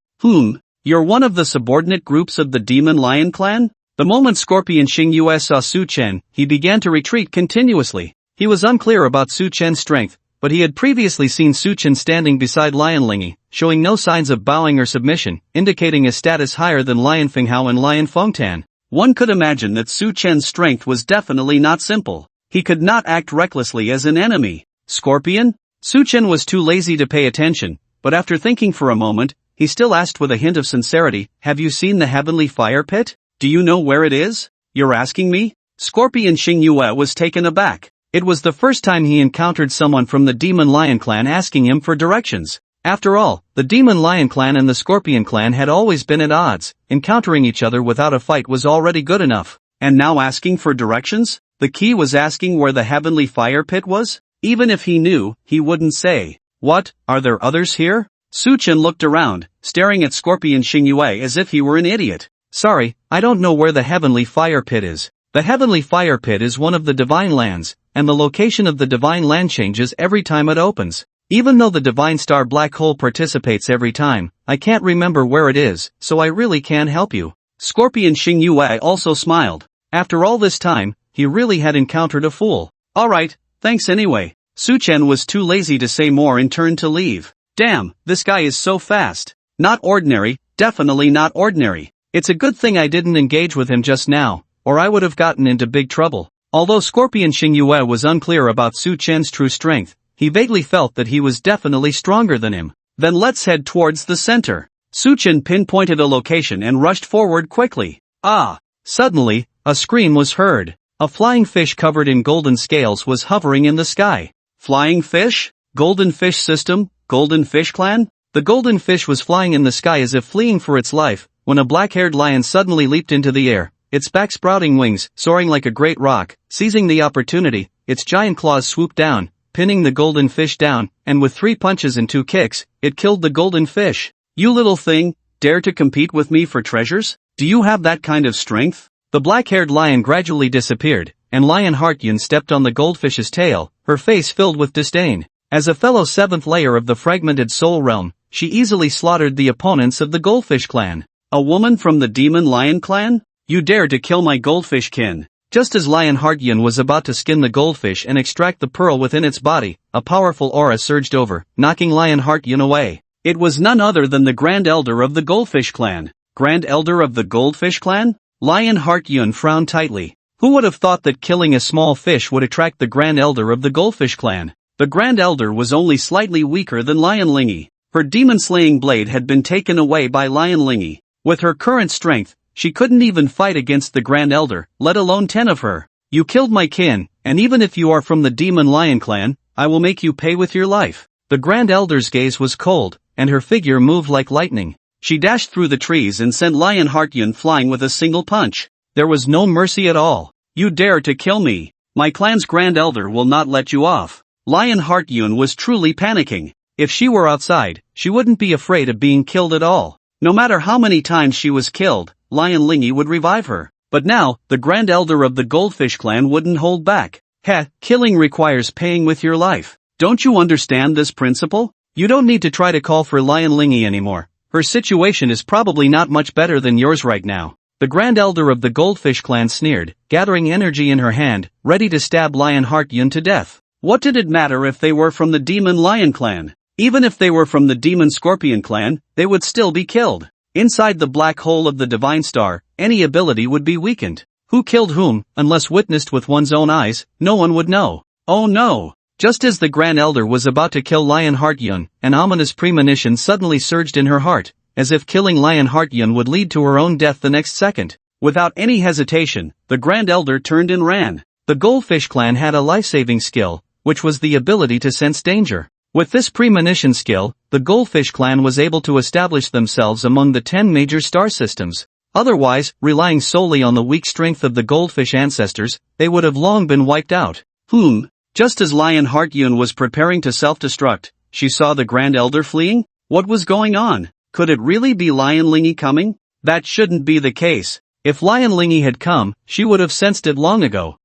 You're one of the subordinate groups of the Demon Lion clan? The moment Scorpion Xingyue saw Su Chen, he began to retreat continuously. He was unclear about Su Chen's strength, but he had previously seen Su Chen standing beside Lion Lingy, showing no signs of bowing or submission, indicating a status higher than Lion Finghao and Lion Fengtan. One could imagine that Su Chen's strength was definitely not simple. He could not act recklessly as an enemy. Scorpion? Su Chen was too lazy to pay attention, but after thinking for a moment, he still asked with a hint of sincerity, have you seen the heavenly fire pit? Do you know where it is? You're asking me? Scorpion Xingyue was taken aback. It was the first time he encountered someone from the Demon Lion clan asking him for directions. After all, the Demon Lion clan and the Scorpion clan had always been at odds. Encountering each other without a fight was already good enough. And now asking for directions? The key was asking where the heavenly fire pit was? Even if he knew, he wouldn't say. What, are there others here? Su Chen looked around, staring at Scorpion Xingyue as if he were an idiot. Sorry, I don't know where the heavenly fire pit is. The heavenly fire pit is one of the divine lands, and the location of the divine land changes every time it opens. Even though the Divine Star black hole participates every time, I can't remember where it is, so I really can't help you. Scorpion Xingyue also smiled. After all this time, he really had encountered a fool. Alright, thanks anyway. Su Chen was too lazy to say more and turned to leave. Damn, this guy is so fast. Not ordinary, definitely not ordinary. It's a good thing I didn't engage with him just now, or I would have gotten into big trouble. Although Scorpion Xingyue was unclear about Su Chen's true strength, he vaguely felt that he was definitely stronger than him. Then let's head towards the center. Su Chen pinpointed a location and rushed forward quickly. Ah! Suddenly, a scream was heard. A flying fish covered in golden scales was hovering in the sky. Flying fish? Golden fish system? Golden fish clan? The golden fish was flying in the sky as if fleeing for its life, when a black-haired lion suddenly leaped into the air, its back sprouting wings, soaring like a great rock. Seizing the opportunity, its giant claws swooped down, pinning the golden fish down, and with 3 punches and 2 kicks, it killed the golden fish. You little thing, dare to compete with me for treasures? Do you have that kind of strength? The black-haired lion gradually disappeared, and Lionheart Yun stepped on the goldfish's tail, her face filled with disdain. As a fellow seventh layer of the fragmented soul realm, she easily slaughtered the opponents of the goldfish clan. A woman from the demon lion clan? You dare to kill my goldfish kin. Just as Lionheart Yun was about to skin the goldfish and extract the pearl within its body, a powerful aura surged over, knocking Lionheart Yun away. It was none other than the Grand Elder of the Goldfish Clan. Grand Elder of the Goldfish Clan? Lionheart Yun frowned tightly. Who would have thought that killing a small fish would attract the Grand Elder of the Goldfish Clan? The Grand Elder was only slightly weaker than Lion Lingy. Her demon-slaying blade had been taken away by Lion Lingy. With her current strength, she couldn't even fight against the Grand Elder, let alone 10 of her. You killed my kin, and even if you are from the Demon Lion Clan, I will make you pay with your life. The Grand Elder's gaze was cold, and her figure moved like lightning. She dashed through the trees and sent Lionheart Yun flying with a single punch. There was no mercy at all. You dare to kill me. My clan's Grand Elder will not let you off. Lionheart Yun was truly panicking. If she were outside, she wouldn't be afraid of being killed at all. No matter how many times she was killed, Lion Lingy would revive her. But now, the Grand Elder of the Goldfish Clan wouldn't hold back. Heh, killing requires paying with your life. Don't you understand this principle? You don't need to try to call for Lion Lingy anymore. Her situation is probably not much better than yours right now. The Grand Elder of the Goldfish Clan sneered, gathering energy in her hand, ready to stab Lionheart Yun to death. What did it matter if they were from the Demon Lion Clan? Even if they were from the Demon Scorpion Clan, they would still be killed. Inside the black hole of the Divine Star, any ability would be weakened. Who killed whom, unless witnessed with one's own eyes, no one would know. Oh no! Just as the Grand Elder was about to kill Lionheart Yun, an ominous premonition suddenly surged in her heart, as if killing Lionheart Yun would lead to her own death the next second. Without any hesitation, the Grand Elder turned and ran. The Goldfish Clan had a life-saving skill, which was the ability to sense danger. With this premonition skill, the Goldfish Clan was able to establish themselves among the 10 major star systems. Otherwise, relying solely on the weak strength of the goldfish ancestors, they would have long been wiped out. Just as Lionheart Yun was preparing to self-destruct, she saw the Grand Elder fleeing? What was going on? Could it really be Lion Lingy coming? That shouldn't be the case. If Lion Lingy had come, she would have sensed it long ago.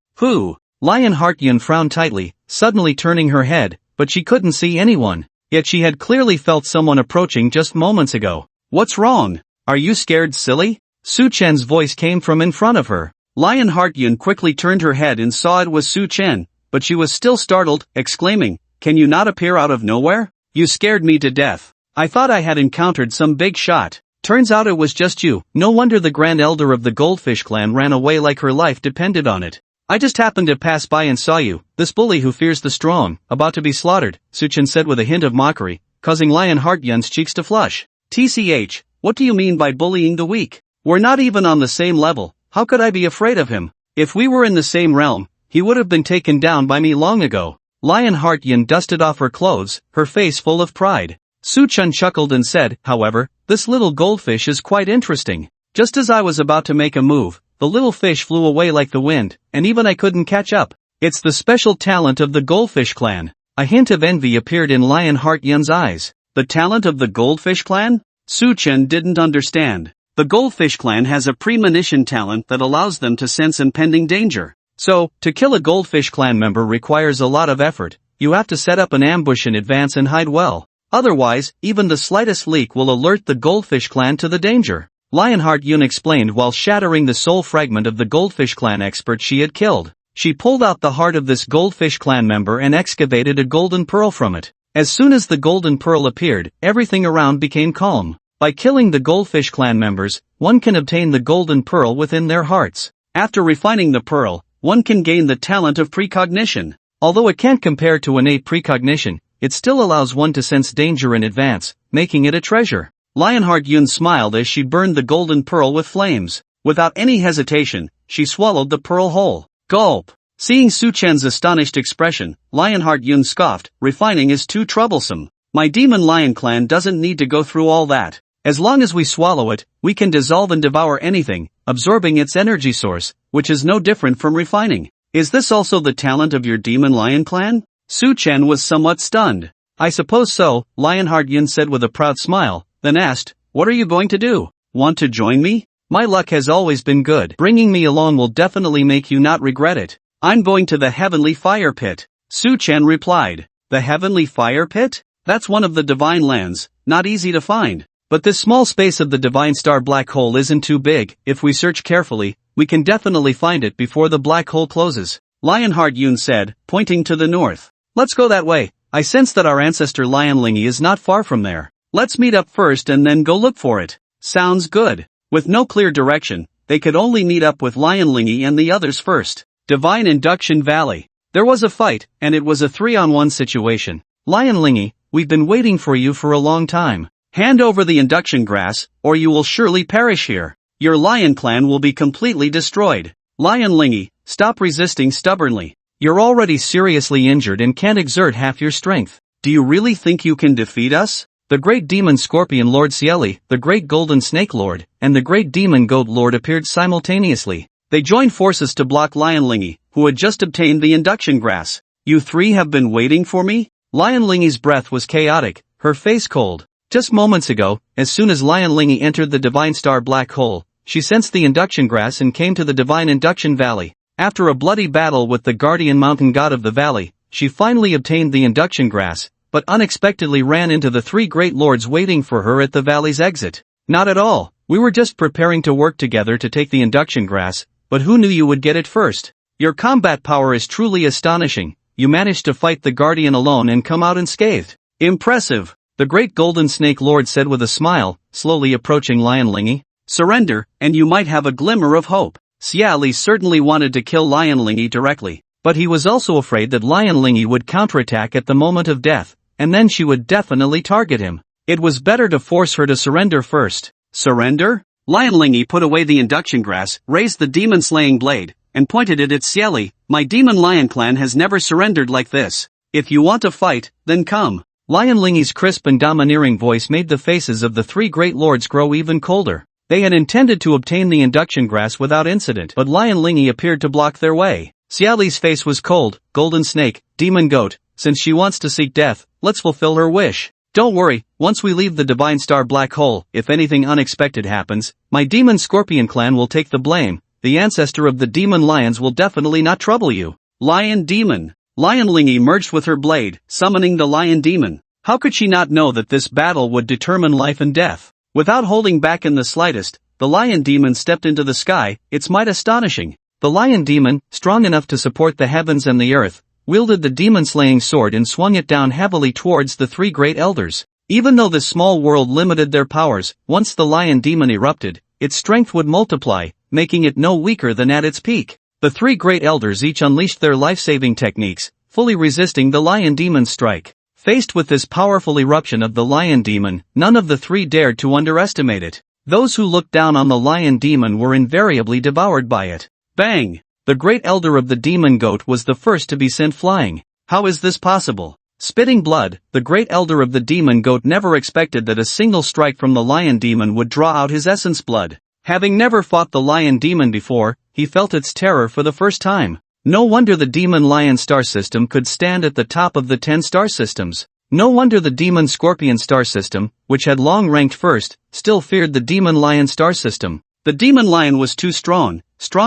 Lionheart Yun frowned tightly, suddenly turning her head, but she couldn't see anyone. Yet she had clearly felt someone approaching just moments ago. What's wrong? Are you scared, silly? Su Chen's voice came from in front of her. Lionheart Yun quickly turned her head and saw it was Su Chen, but she was still startled, exclaiming, "Can you not appear out of nowhere? You scared me to death. I thought I had encountered some big shot. Turns out it was just you." No wonder the Grand Elder of the Goldfish Clan ran away like her life depended on it. "I just happened to pass by and saw you, this bully who fears the strong, about to be slaughtered," Su Chen said with a hint of mockery, causing Lionheart Yun's cheeks to flush. "TCH, what do you mean by bullying the weak? We're not even on the same level, how could I be afraid of him? If we were in the same realm, he would have been taken down by me long ago." Lionheart Yun dusted off her clothes, her face full of pride. Su Chen chuckled and said, "However, this little goldfish is quite interesting. Just as I was about to make a move, the little fish flew away like the wind, and even I couldn't catch up. It's the special talent of the Goldfish Clan." A hint of envy appeared in Lionheart Yun's eyes. The talent of the Goldfish Clan? Su Chen didn't understand. The Goldfish Clan has a premonition talent that allows them to sense impending danger. So, to kill a Goldfish Clan member requires a lot of effort. You have to set up an ambush in advance and hide well. Otherwise, even the slightest leak will alert the Goldfish Clan to the danger. Lionheart Yun explained while shattering the soul fragment of the Goldfish Clan expert she had killed. She pulled out the heart of this Goldfish Clan member and excavated a golden pearl from it. As soon as the golden pearl appeared, everything around became calm. By killing the Goldfish Clan members, one can obtain the golden pearl within their hearts. After refining the pearl, one can gain the talent of precognition. Although it can't compare to innate precognition, it still allows one to sense danger in advance, making it a treasure. Lionheart Yun smiled as she burned the golden pearl with flames. Without any hesitation, she swallowed the pearl whole. Gulp! Seeing Su Chen's astonished expression, Lionheart Yun scoffed, "Refining is too troublesome. My Demon Lion Clan doesn't need to go through all that. As long as we swallow it, we can dissolve and devour anything, absorbing its energy source, which is no different from refining." "Is this also the talent of your Demon Lion Clan?" Su Chen was somewhat stunned. "I suppose so," Lionheart Yun said with a proud smile, then asked, "What are you going to do? Want to join me?" My luck has always been good. Bringing me along will definitely make you not regret it. I'm going to the heavenly fire pit. Su-chan replied. The heavenly fire pit? That's one of the divine lands, not easy to find. But this small space of the divine star black hole isn't too big. If we search carefully, we can definitely find it before the black hole closes. Lionheart Yun said, pointing to the north. Let's go that way. I sense that our ancestor Lion Lingy is not far from there. Let's meet up first and then go look for it. Sounds good. With no clear direction, they could only meet up with Lion Lingy and the others first. Divine Induction Valley. There was a fight, and it was a 3-on-1 situation. Lion Lingy, we've been waiting for you for a long time. Hand over the induction grass, or you will surely perish here. Your lion clan will be completely destroyed. Lion Lingy, stop resisting stubbornly. You're already seriously injured and can't exert half your strength. Do you really think you can defeat us? The Great Demon Scorpion Lord Cieli, the Great Golden Snake Lord, and the Great Demon Goat Lord appeared simultaneously. They joined forces to block Lion Lingy, who had just obtained the induction grass. You three have been waiting for me? Lion Lingy's breath was chaotic, her face cold. Just moments ago, as soon as Lion Lingy entered the Divine Star Black Hole, she sensed the induction grass and came to the Divine Induction Valley. After a bloody battle with the Guardian Mountain God of the Valley, she finally obtained the induction grass, but unexpectedly ran into the three great lords waiting for her at the valley's exit. Not at all, we were just preparing to work together to take the induction grass, but who knew you would get it first? Your combat power is truly astonishing. You managed to fight the Guardian alone and come out unscathed. Impressive, the Great Golden Snake Lord said with a smile, slowly approaching Lion Lingy. Surrender, and you might have a glimmer of hope. Cieli certainly wanted to kill Lion Lingy directly, but he was also afraid that Lion Lingy would counterattack at the moment of death, and then she would definitely target him. It was better to force her to surrender first. Surrender? Lion Lingy put away the induction grass, raised the demon-slaying blade, and pointed it at Cieli. My demon lion clan has never surrendered like this. If you want to fight, then come. Lion Lingy's crisp and domineering voice made the faces of the three great lords grow even colder. They had intended to obtain the induction grass without incident, but Lion Lingy appeared to block their way. Cieli's face was cold. Golden Snake, Demon Goat, since she wants to seek death, let's fulfill her wish. Don't worry, once we leave the Divine Star Black Hole, if anything unexpected happens, my Demon Scorpion clan will take the blame. The ancestor of the Demon Lions will definitely not trouble you. Lion Demon. Lion Lingy merged with her blade, summoning the Lion Demon. How could she not know that this battle would determine life and death? Without holding back in the slightest, the Lion Demon stepped into the sky. Its might astonishing. The Lion Demon, strong enough to support the heavens and the earth, wielded the demon-slaying sword and swung it down heavily towards the three great elders. Even though this small world limited their powers, once the Lion Demon erupted, its strength would multiply, making it no weaker than at its peak. The three great elders each unleashed their life-saving techniques, fully resisting the Lion Demon's strike. Faced with this powerful eruption of the Lion Demon, none of the three dared to underestimate it. Those who looked down on the Lion Demon were invariably devoured by it. Bang! The great elder of the Demon Goat was the first to be sent flying. How is this possible? Spitting blood, the great elder of the Demon Goat never expected that a single strike from the Lion Demon would draw out his essence blood. Having never fought the Lion Demon before, he felt its terror for the first time. No wonder the Demon Lion star system could stand at the top of the 10 star systems. No wonder the Demon Scorpion star system, which had long ranked first, still feared the Demon Lion star system. The Demon Lion was too strong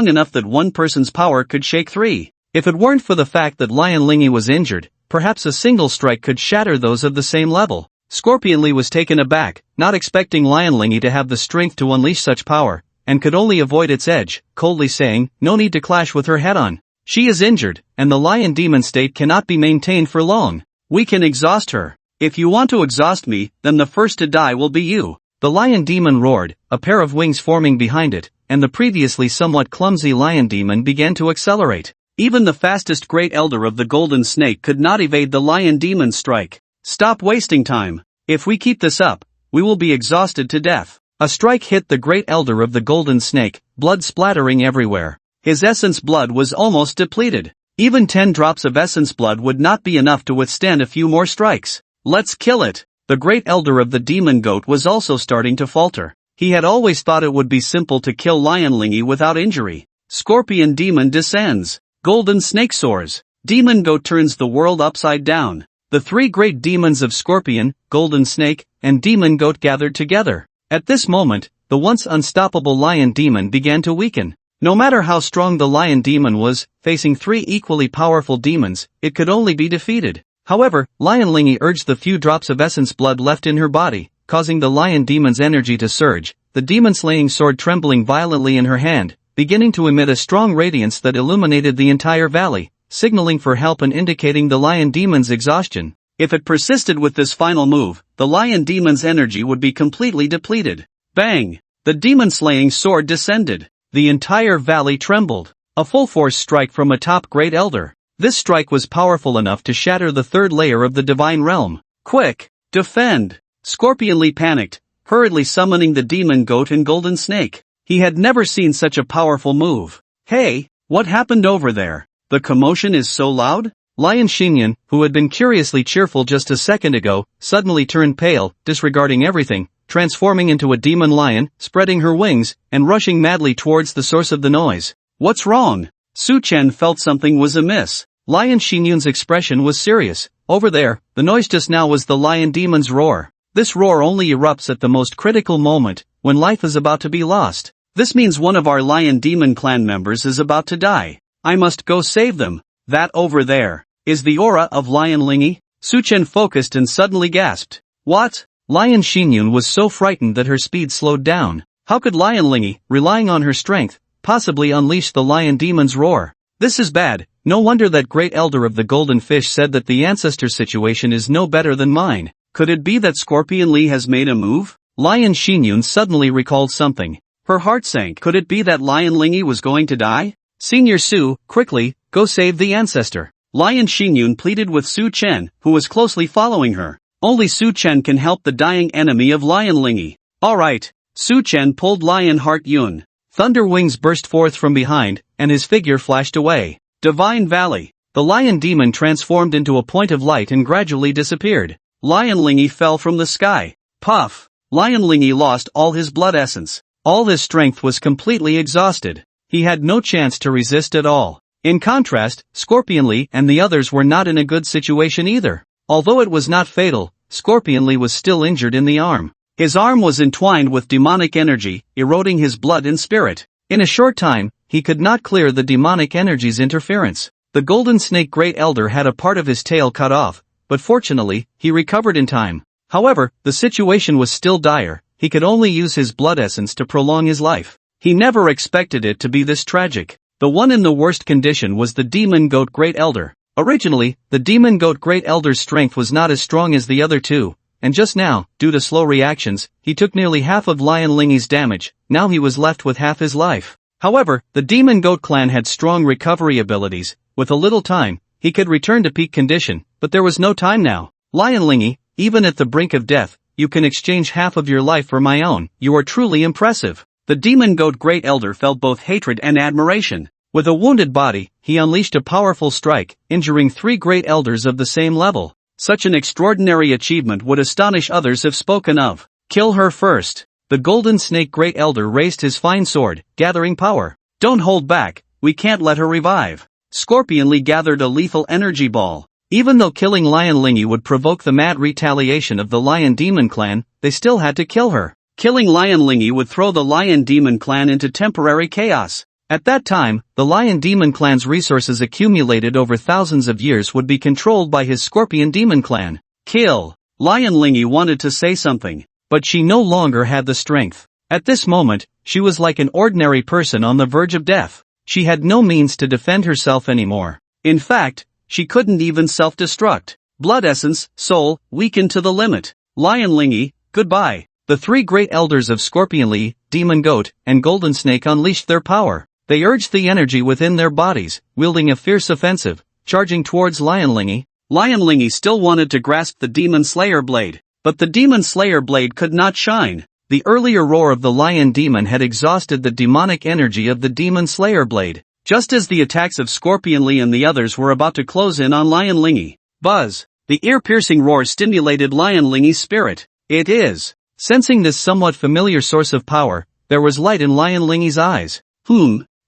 enough that one person's power could shake three. If it weren't for the fact that Lion Lingy was injured, perhaps a single strike could shatter those of the same level. Scorpion Lee was taken aback, not expecting Lion Lingy to have the strength to unleash such power, and could only avoid its edge, coldly saying, no need to clash with her head-on. She is injured, and the Lion Demon state cannot be maintained for long. We can exhaust her. If you want to exhaust me, then the first to die will be you. The Lion Demon roared, a pair of wings forming behind it, and the previously somewhat clumsy Lion Demon began to accelerate. Even the fastest Great Elder of the Golden Snake could not evade the Lion Demon's strike. Stop wasting time. If we keep this up, we will be exhausted to death. A strike hit the Great Elder of the Golden Snake, blood splattering everywhere. His essence blood was almost depleted. Even 10 drops of essence blood would not be enough to withstand a few more strikes. Let's kill it. The Great Elder of the Demon Goat was also starting to falter. He had always thought it would be simple to kill Lion Lingy without injury. Scorpion Demon descends. Golden Snake soars. Demon Goat turns the world upside down. The three great demons of Scorpion, Golden Snake, and Demon Goat gathered together. At this moment, the once unstoppable lion demon began to weaken. No matter how strong the lion demon was, facing 3 equally powerful demons, it could only be defeated. However, Lion Lingy urged the few drops of essence blood left in her body, causing the lion demon's energy to surge, the demon-slaying sword trembling violently in her hand, beginning to emit a strong radiance that illuminated the entire valley, signaling for help and indicating the lion demon's exhaustion. If it persisted with this final move, the lion demon's energy would be completely depleted. Bang! The demon-slaying sword descended. The entire valley trembled. A full-force strike from atop Great Elder. This strike was powerful enough to shatter the 3rd layer of the divine realm. Quick! Defend! Scorpion Lee panicked, hurriedly summoning the demon goat and golden snake. He had never seen such a powerful move. Hey, what happened over there? The commotion is so loud? Lion Xinyan, who had been curiously cheerful just a second ago, suddenly turned pale, disregarding everything, transforming into a demon lion, spreading her wings, and rushing madly towards the source of the noise. What's wrong? Su Chen felt something was amiss. Lion Xinyan's expression was serious. Over there, the noise just now was the lion demon's roar. This roar only erupts at the most critical moment, when life is about to be lost. This means one of our lion demon clan members is about to die. I must go save them. That over there is the aura of Lion Lingy? Su Chen focused and suddenly gasped. What? Lion Xinyan was so frightened that her speed slowed down. How could Lion Lingy, relying on her strength, possibly unleash the lion demon's roar? This is bad. No wonder that Great Elder of the Golden Fish said that the ancestor situation is no better than mine. Could it be that Scorpion Lee has made a move? Lion Xinyan suddenly recalled something. Her heart sank. Could it be that Lion Lingy was going to die? Senior Su, quickly, go save the ancestor. Lion Xinyan pleaded with Su Chen, who was closely following her. Only Su Chen can help the dying enemy of Lion Lingy. Alright. Su Chen pulled Lion Heart Yun. Thunder wings burst forth from behind, and his figure flashed away. Divine Valley. The lion demon transformed into a point of light and gradually disappeared. Lion Lingy fell from the sky. Puff. Lion Lingy lost all his blood essence. All his strength was completely exhausted. He had no chance to resist at all. In contrast, Scorpion Lee and the others were not in a good situation either. Although it was not fatal, Scorpion Lee was still injured in the arm. His arm was entwined with demonic energy, eroding his blood and spirit. In a short time, he could not clear the demonic energy's interference. The golden snake Great Elder had a part of his tail cut off, but fortunately, he recovered in time. However, the situation was still dire. He could only use his blood essence to prolong his life. He never expected it to be this tragic. The one in the worst condition was the demon goat Great Elder. Originally, the demon goat Great Elder's strength was not as strong as the other two, and just now, due to slow reactions, he took nearly half of Lion Lingy's damage. Now he was left with half his life. However, the demon goat clan had strong recovery abilities. With a little time, he could return to peak condition, but there was no time now. Lion Lingy, even at the brink of death, you can exchange half of your life for my own. You are truly impressive. The demon goat Great Elder felt both hatred and admiration. With a wounded body, he unleashed a powerful strike, injuring 3 Great Elders of the same level. Such an extraordinary achievement would astonish others if spoken of. Kill her first. The golden snake Great Elder raised his fine sword, gathering power. Don't hold back, we can't let her revive. Scorpion Lee gathered a lethal energy ball. Even though killing Lion Lingy would provoke the mad retaliation of the Lion Demon clan, they still had to kill her. Killing Lion Lingy would throw the Lion Demon clan into temporary chaos. At that time, the Lion Demon clan's resources accumulated over thousands of years would be controlled by his Scorpion Demon clan. Kill. Lion Lingy wanted to say something, but she no longer had the strength. At this moment, she was like an ordinary person on the verge of death. She had no means to defend herself anymore. In fact, she couldn't even self-destruct. Blood essence, soul, weakened to the limit. Lion Lingy, goodbye. The 3 Great Elders of Scorpion Lee, Demon Goat, and Golden Snake unleashed their power. They urged the energy within their bodies, wielding a fierce offensive, charging towards Lion Lingy. Lion Lingy still wanted to grasp the Demon Slayer blade, but the Demon Slayer blade could not shine. The earlier roar of the Lion Demon had exhausted the demonic energy of the Demon Slayer blade. Just as the attacks of Scorpion Lee and the others were about to close in on Lion Lingy, buzz! The ear-piercing roar stimulated Lion Lingy's spirit. It is. Sensing this somewhat familiar source of power, there was light in Lion Lingy's eyes.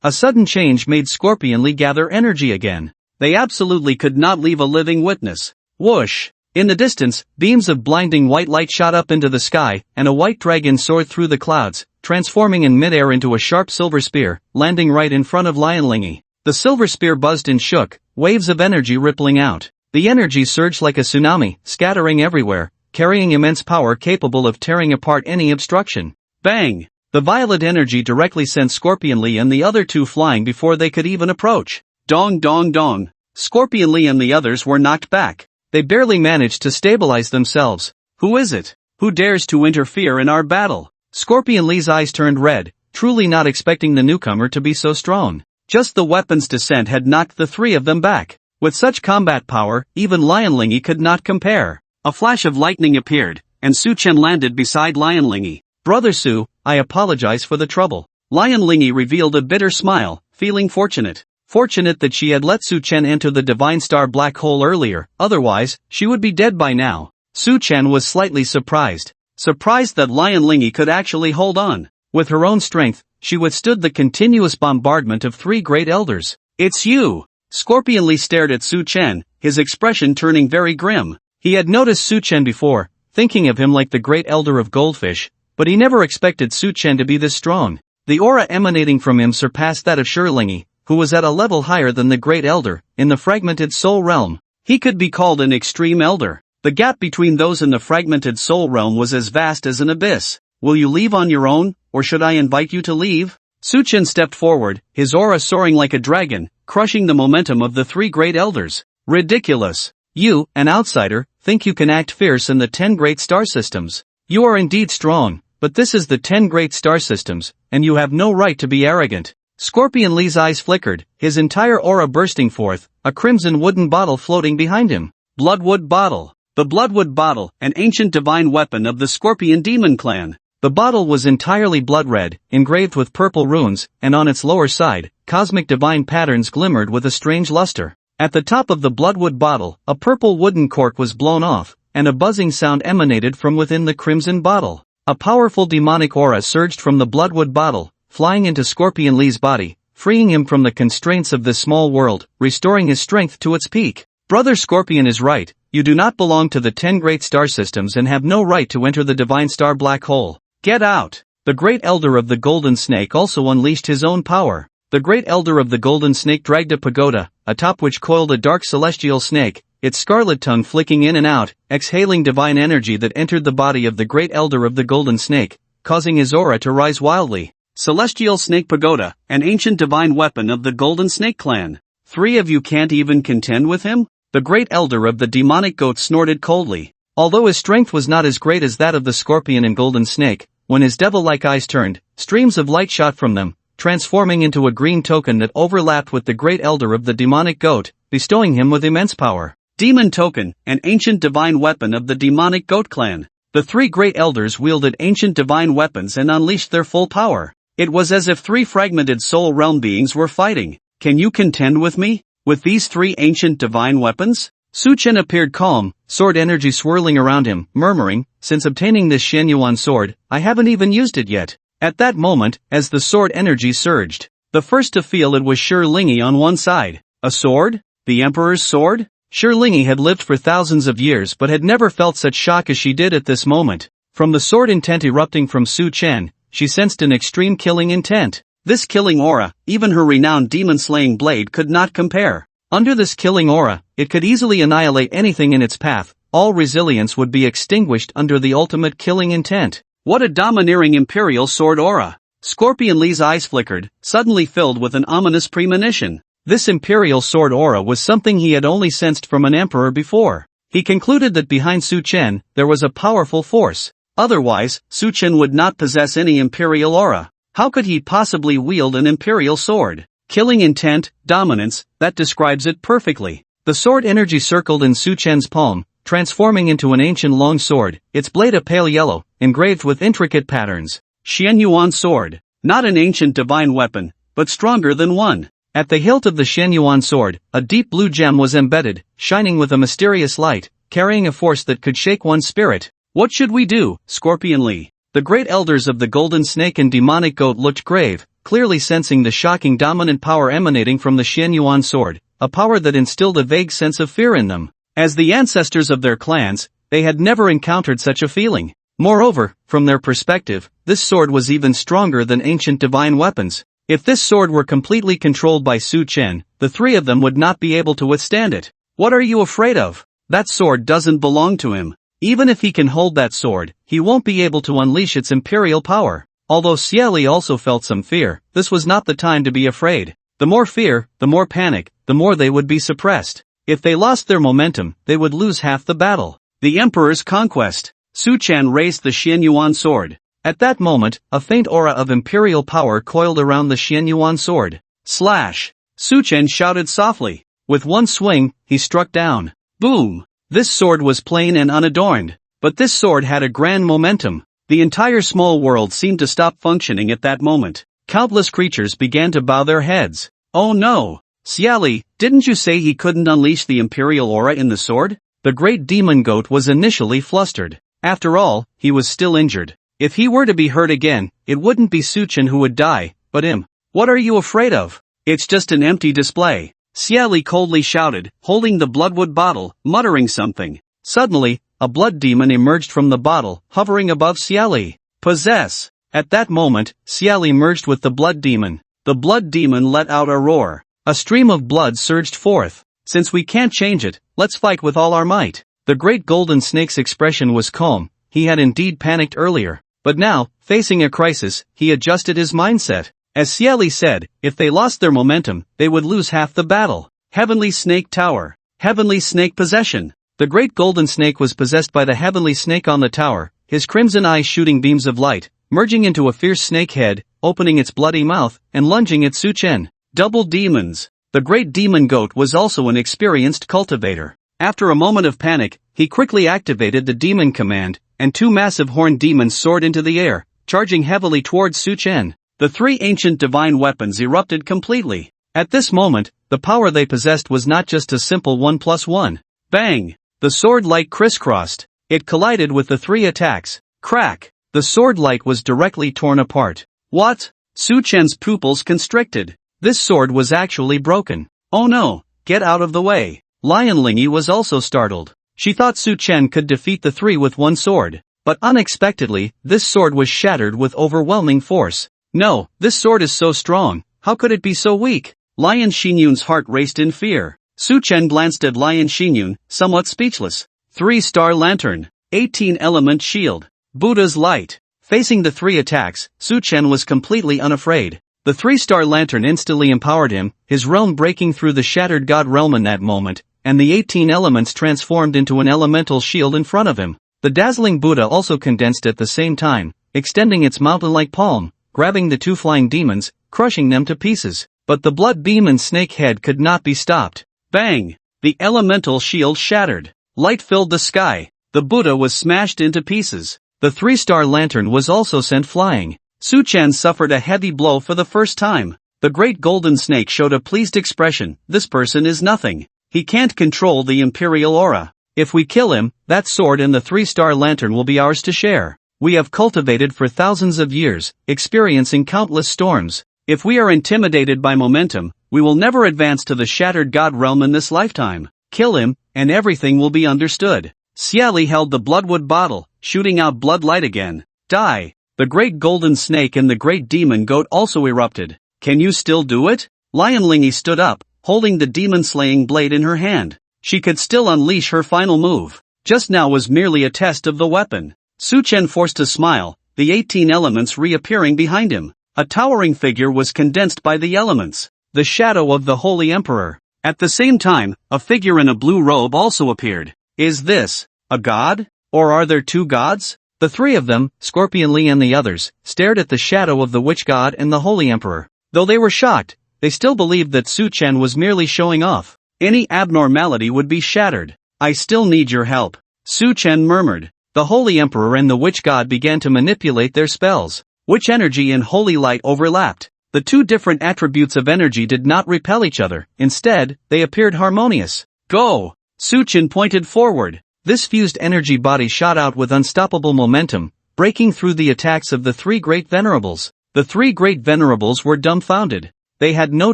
A sudden change made Scorpion Lee gather energy again. They absolutely could not leave a living witness. Whoosh! In the distance, beams of blinding white light shot up into the sky, and a white dragon soared through the clouds, transforming in midair into a sharp silver spear, landing right in front of Lionlingy. The silver spear buzzed and shook, waves of energy rippling out. The energy surged like a tsunami, scattering everywhere, carrying immense power capable of tearing apart any obstruction. Bang! The violet energy directly sent Scorpion Lee and the other two flying before they could even approach. Dong dong dong. Scorpion Lee and the others were knocked back. They barely managed to stabilize themselves. Who is it? Who dares to interfere in our battle? Scorpion Lee's eyes turned red, truly not expecting the newcomer to be so strong. Just the weapon's descent had knocked the three of them back. With such combat power, even Lionlingy could not compare. A flash of lightning appeared, and Su Chen landed beside Lionlingy. Brother Su, I apologize for the trouble. Lionlingy revealed a bitter smile, feeling fortunate. Fortunate that she had let Su Chen enter the Divine Star black hole earlier, otherwise, she would be dead by now. Su Chen was slightly surprised. Surprised that Lionlingy could actually hold on. With her own strength, she withstood the continuous bombardment of three great elders. It's you! Scorpion Lee stared at Su Chen, his expression turning very grim. He had noticed Su Chen before, thinking of him like the great elder of goldfish, but he never expected Su Chen to be this strong. The aura emanating from him surpassed that of Shirlingy, who was at a level higher than the great elder, in the fragmented soul realm. He could be called an extreme elder. The gap between those in the fragmented soul realm was as vast as an abyss. Will you leave on your own, or should I invite you to leave? Su Chen stepped forward, his aura soaring like a dragon, crushing the momentum of the three great elders. Ridiculous. You, an outsider, think you can act fierce in the 10 great star systems. You are indeed strong, but this is the 10 great star systems, and you have no right to be arrogant. Scorpion Lee's eyes flickered, his entire aura bursting forth, a crimson wooden bottle floating behind him. Bloodwood Bottle. The Bloodwood Bottle, an ancient divine weapon of the Scorpion Demon clan. The bottle was entirely blood red, engraved with purple runes, and on its lower side, cosmic divine patterns glimmered with a strange luster. At the top of the Bloodwood Bottle, a purple wooden cork was blown off, and a buzzing sound emanated from within the crimson bottle. A powerful demonic aura surged from the Bloodwood Bottle, flying into Scorpion Lee's body, freeing him from the constraints of this small world, restoring his strength to its peak. Brother Scorpion is right, you do not belong to the 10 great star systems and have no right to enter the Divine Star black hole. Get out! The great elder of the Golden Snake also unleashed his own power. The great elder of the Golden Snake dragged a pagoda, atop which coiled a dark celestial snake, its scarlet tongue flicking in and out, exhaling divine energy that entered the body of the great elder of the Golden Snake, causing his aura to rise wildly. Celestial Snake Pagoda, an ancient divine weapon of the Golden Snake clan. 3 of you can't even contend with him? The great elder of the demonic goat snorted coldly. Although his strength was not as great as that of the Scorpion and Golden Snake, when his devil-like eyes turned, streams of light shot from them, transforming into a green token that overlapped with the great elder of the demonic goat, bestowing him with immense power. Demon Token, an ancient divine weapon of the demonic goat clan. The 3 great elders wielded ancient divine weapons and unleashed their full power. It was as if 3 fragmented soul realm beings were fighting. Can you contend with me? With these 3 ancient divine weapons? Su Chen appeared calm, sword energy swirling around him, murmuring, since obtaining this Shenyuan sword, I haven't even used it yet. At that moment, as the sword energy surged, the first to feel it was Shirlingy on one side. A sword? The Emperor's sword? Shirlingy had lived for thousands of years but had never felt such shock as she did at this moment. From the sword intent erupting from Su Chen, she sensed an extreme killing intent. This killing aura, even her renowned demon-slaying blade could not compare. Under this killing aura, it could easily annihilate anything in its path. All resilience would be extinguished under the ultimate killing intent. What a domineering imperial sword aura! Scorpion Lee's eyes flickered, suddenly filled with an ominous premonition. This imperial sword aura was something he had only sensed from an emperor before. He concluded that behind Su Chen, there was a powerful force. Otherwise, Su Chen would not possess any imperial aura. How could he possibly wield an imperial sword? Killing intent, dominance, that describes it perfectly. The sword energy circled in Su Chen's palm, transforming into an ancient long sword, its blade a pale yellow, engraved with intricate patterns. Shenyuan sword. Not an ancient divine weapon, but stronger than one. At the hilt of the Shenyuan sword, a deep blue gem was embedded, shining with a mysterious light, carrying a force that could shake one's spirit. What should we do, Scorpion Lee? The great elders of the Golden Snake and Demonic Goat looked grave, clearly sensing the shocking dominant power emanating from the Shenyuan sword, a power that instilled a vague sense of fear in them. As the ancestors of their clans, they had never encountered such a feeling. Moreover, from their perspective, this sword was even stronger than ancient divine weapons. If this sword were completely controlled by Su Chen, the three of them would not be able to withstand it. What are you afraid of? That sword doesn't belong to him. Even if he can hold that sword, he won't be able to unleash its imperial power. Although Kylie also felt some fear, this was not the time to be afraid. The more fear, the more panic, the more they would be suppressed. If they lost their momentum, they would lose half the battle. The Emperor's Conquest. Su Chen raised the Xianyuan sword. At that moment, a faint aura of imperial power coiled around the Xianyuan sword. Slash! Su Chen shouted softly. With one swing, he struck down. Boom! This sword was plain and unadorned. But this sword had a grand momentum. The entire small world seemed to stop functioning at that moment. Countless creatures began to bow their heads. Oh no! Kylie, didn't you say he couldn't unleash the imperial aura in the sword? The great demon goat was initially flustered. After all, he was still injured. If he were to be hurt again, it wouldn't be Su Chen who would die, but him. What are you afraid of? It's just an empty display. Kylie coldly shouted, holding the bloodwood bottle, muttering something. Suddenly, a blood demon emerged from the bottle, hovering above Kylie. Possess! At that moment, Kylie merged with the blood demon. The blood demon let out a roar. A stream of blood surged forth. Since we can't change it, let's fight with all our might. The great golden snake's expression was calm. He had indeed panicked earlier. But now, facing a crisis, he adjusted his mindset. As Kylie said, if they lost their momentum, they would lose half the battle. Heavenly Snake Tower. Heavenly Snake Possession. The great golden snake was possessed by the heavenly snake on the tower, his crimson eyes shooting beams of light, merging into a fierce snake head, opening its bloody mouth, and lunging at Su Chen. Double demons. The great demon goat was also an experienced cultivator. After a moment of panic, he quickly activated the demon command, and two massive horned demons soared into the air, charging heavily towards Su Chen. The three ancient divine weapons erupted completely. At this moment, the power they possessed was not just a simple 1+1. Bang! The sword light crisscrossed. It collided with the three attacks. Crack! The sword light was directly torn apart. What? Su Chen's pupils constricted. This sword was actually broken. Oh no! Get out of the way! Lion Lingy was also startled. She thought Su Chen could defeat the three with one sword. But unexpectedly, this sword was shattered with overwhelming force. No, this sword is so strong, how could it be so weak? Lion Xinyun's heart raced in fear. Su Chen glanced at Lion Xinyun, somewhat speechless. 3-star lantern. 18-element shield. Buddha's light. Facing the three attacks, Su Chen was completely unafraid. The 3-star lantern instantly empowered him, his realm breaking through the shattered god realm in that moment, and the 18 elements transformed into an elemental shield in front of him. The dazzling Buddha also condensed at the same time, extending its mountain-like palm, grabbing the two flying demons, crushing them to pieces. But the blood beam and snake head could not be stopped. Bang! The elemental shield shattered. Light filled the sky. The Buddha was smashed into pieces. The 3-star lantern was also sent flying. Su Chen suffered a heavy blow for the first time. The great golden snake showed a pleased expression. This person is nothing. He can't control the imperial aura. If we kill him, that sword and the 3-star lantern will be ours to share. We have cultivated for thousands of years, experiencing countless storms. If we are intimidated by momentum, we will never advance to the shattered god realm in this lifetime. Kill him, and everything will be understood. Kylie held the bloodwood bottle, shooting out blood light again. Die! The great golden snake and the great demon goat also erupted. Can you still do it? Lion Lingy stood up, holding the demon-slaying blade in her hand. She could still unleash her final move. Just now was merely a test of the weapon. Su Chen forced a smile, the 18 elements reappearing behind him. A towering figure was condensed by the elements. The shadow of the Holy Emperor. At the same time, a figure in a blue robe also appeared. Is this a god? Or are there two gods? The three of them, Scorpion Lee and the others, stared at the shadow of the witch god and the Holy Emperor. Though they were shocked, they still believed that Su Chen was merely showing off. Any abnormality would be shattered. I still need your help. Su Chen murmured. The Holy Emperor and the witch god began to manipulate their spells. Witch energy and holy light overlapped. The two different attributes of energy did not repel each other. Instead, they appeared harmonious. Go! Su Chen pointed forward. This fused energy body shot out with unstoppable momentum, breaking through the attacks of the three great venerables. The three great venerables were dumbfounded. They had no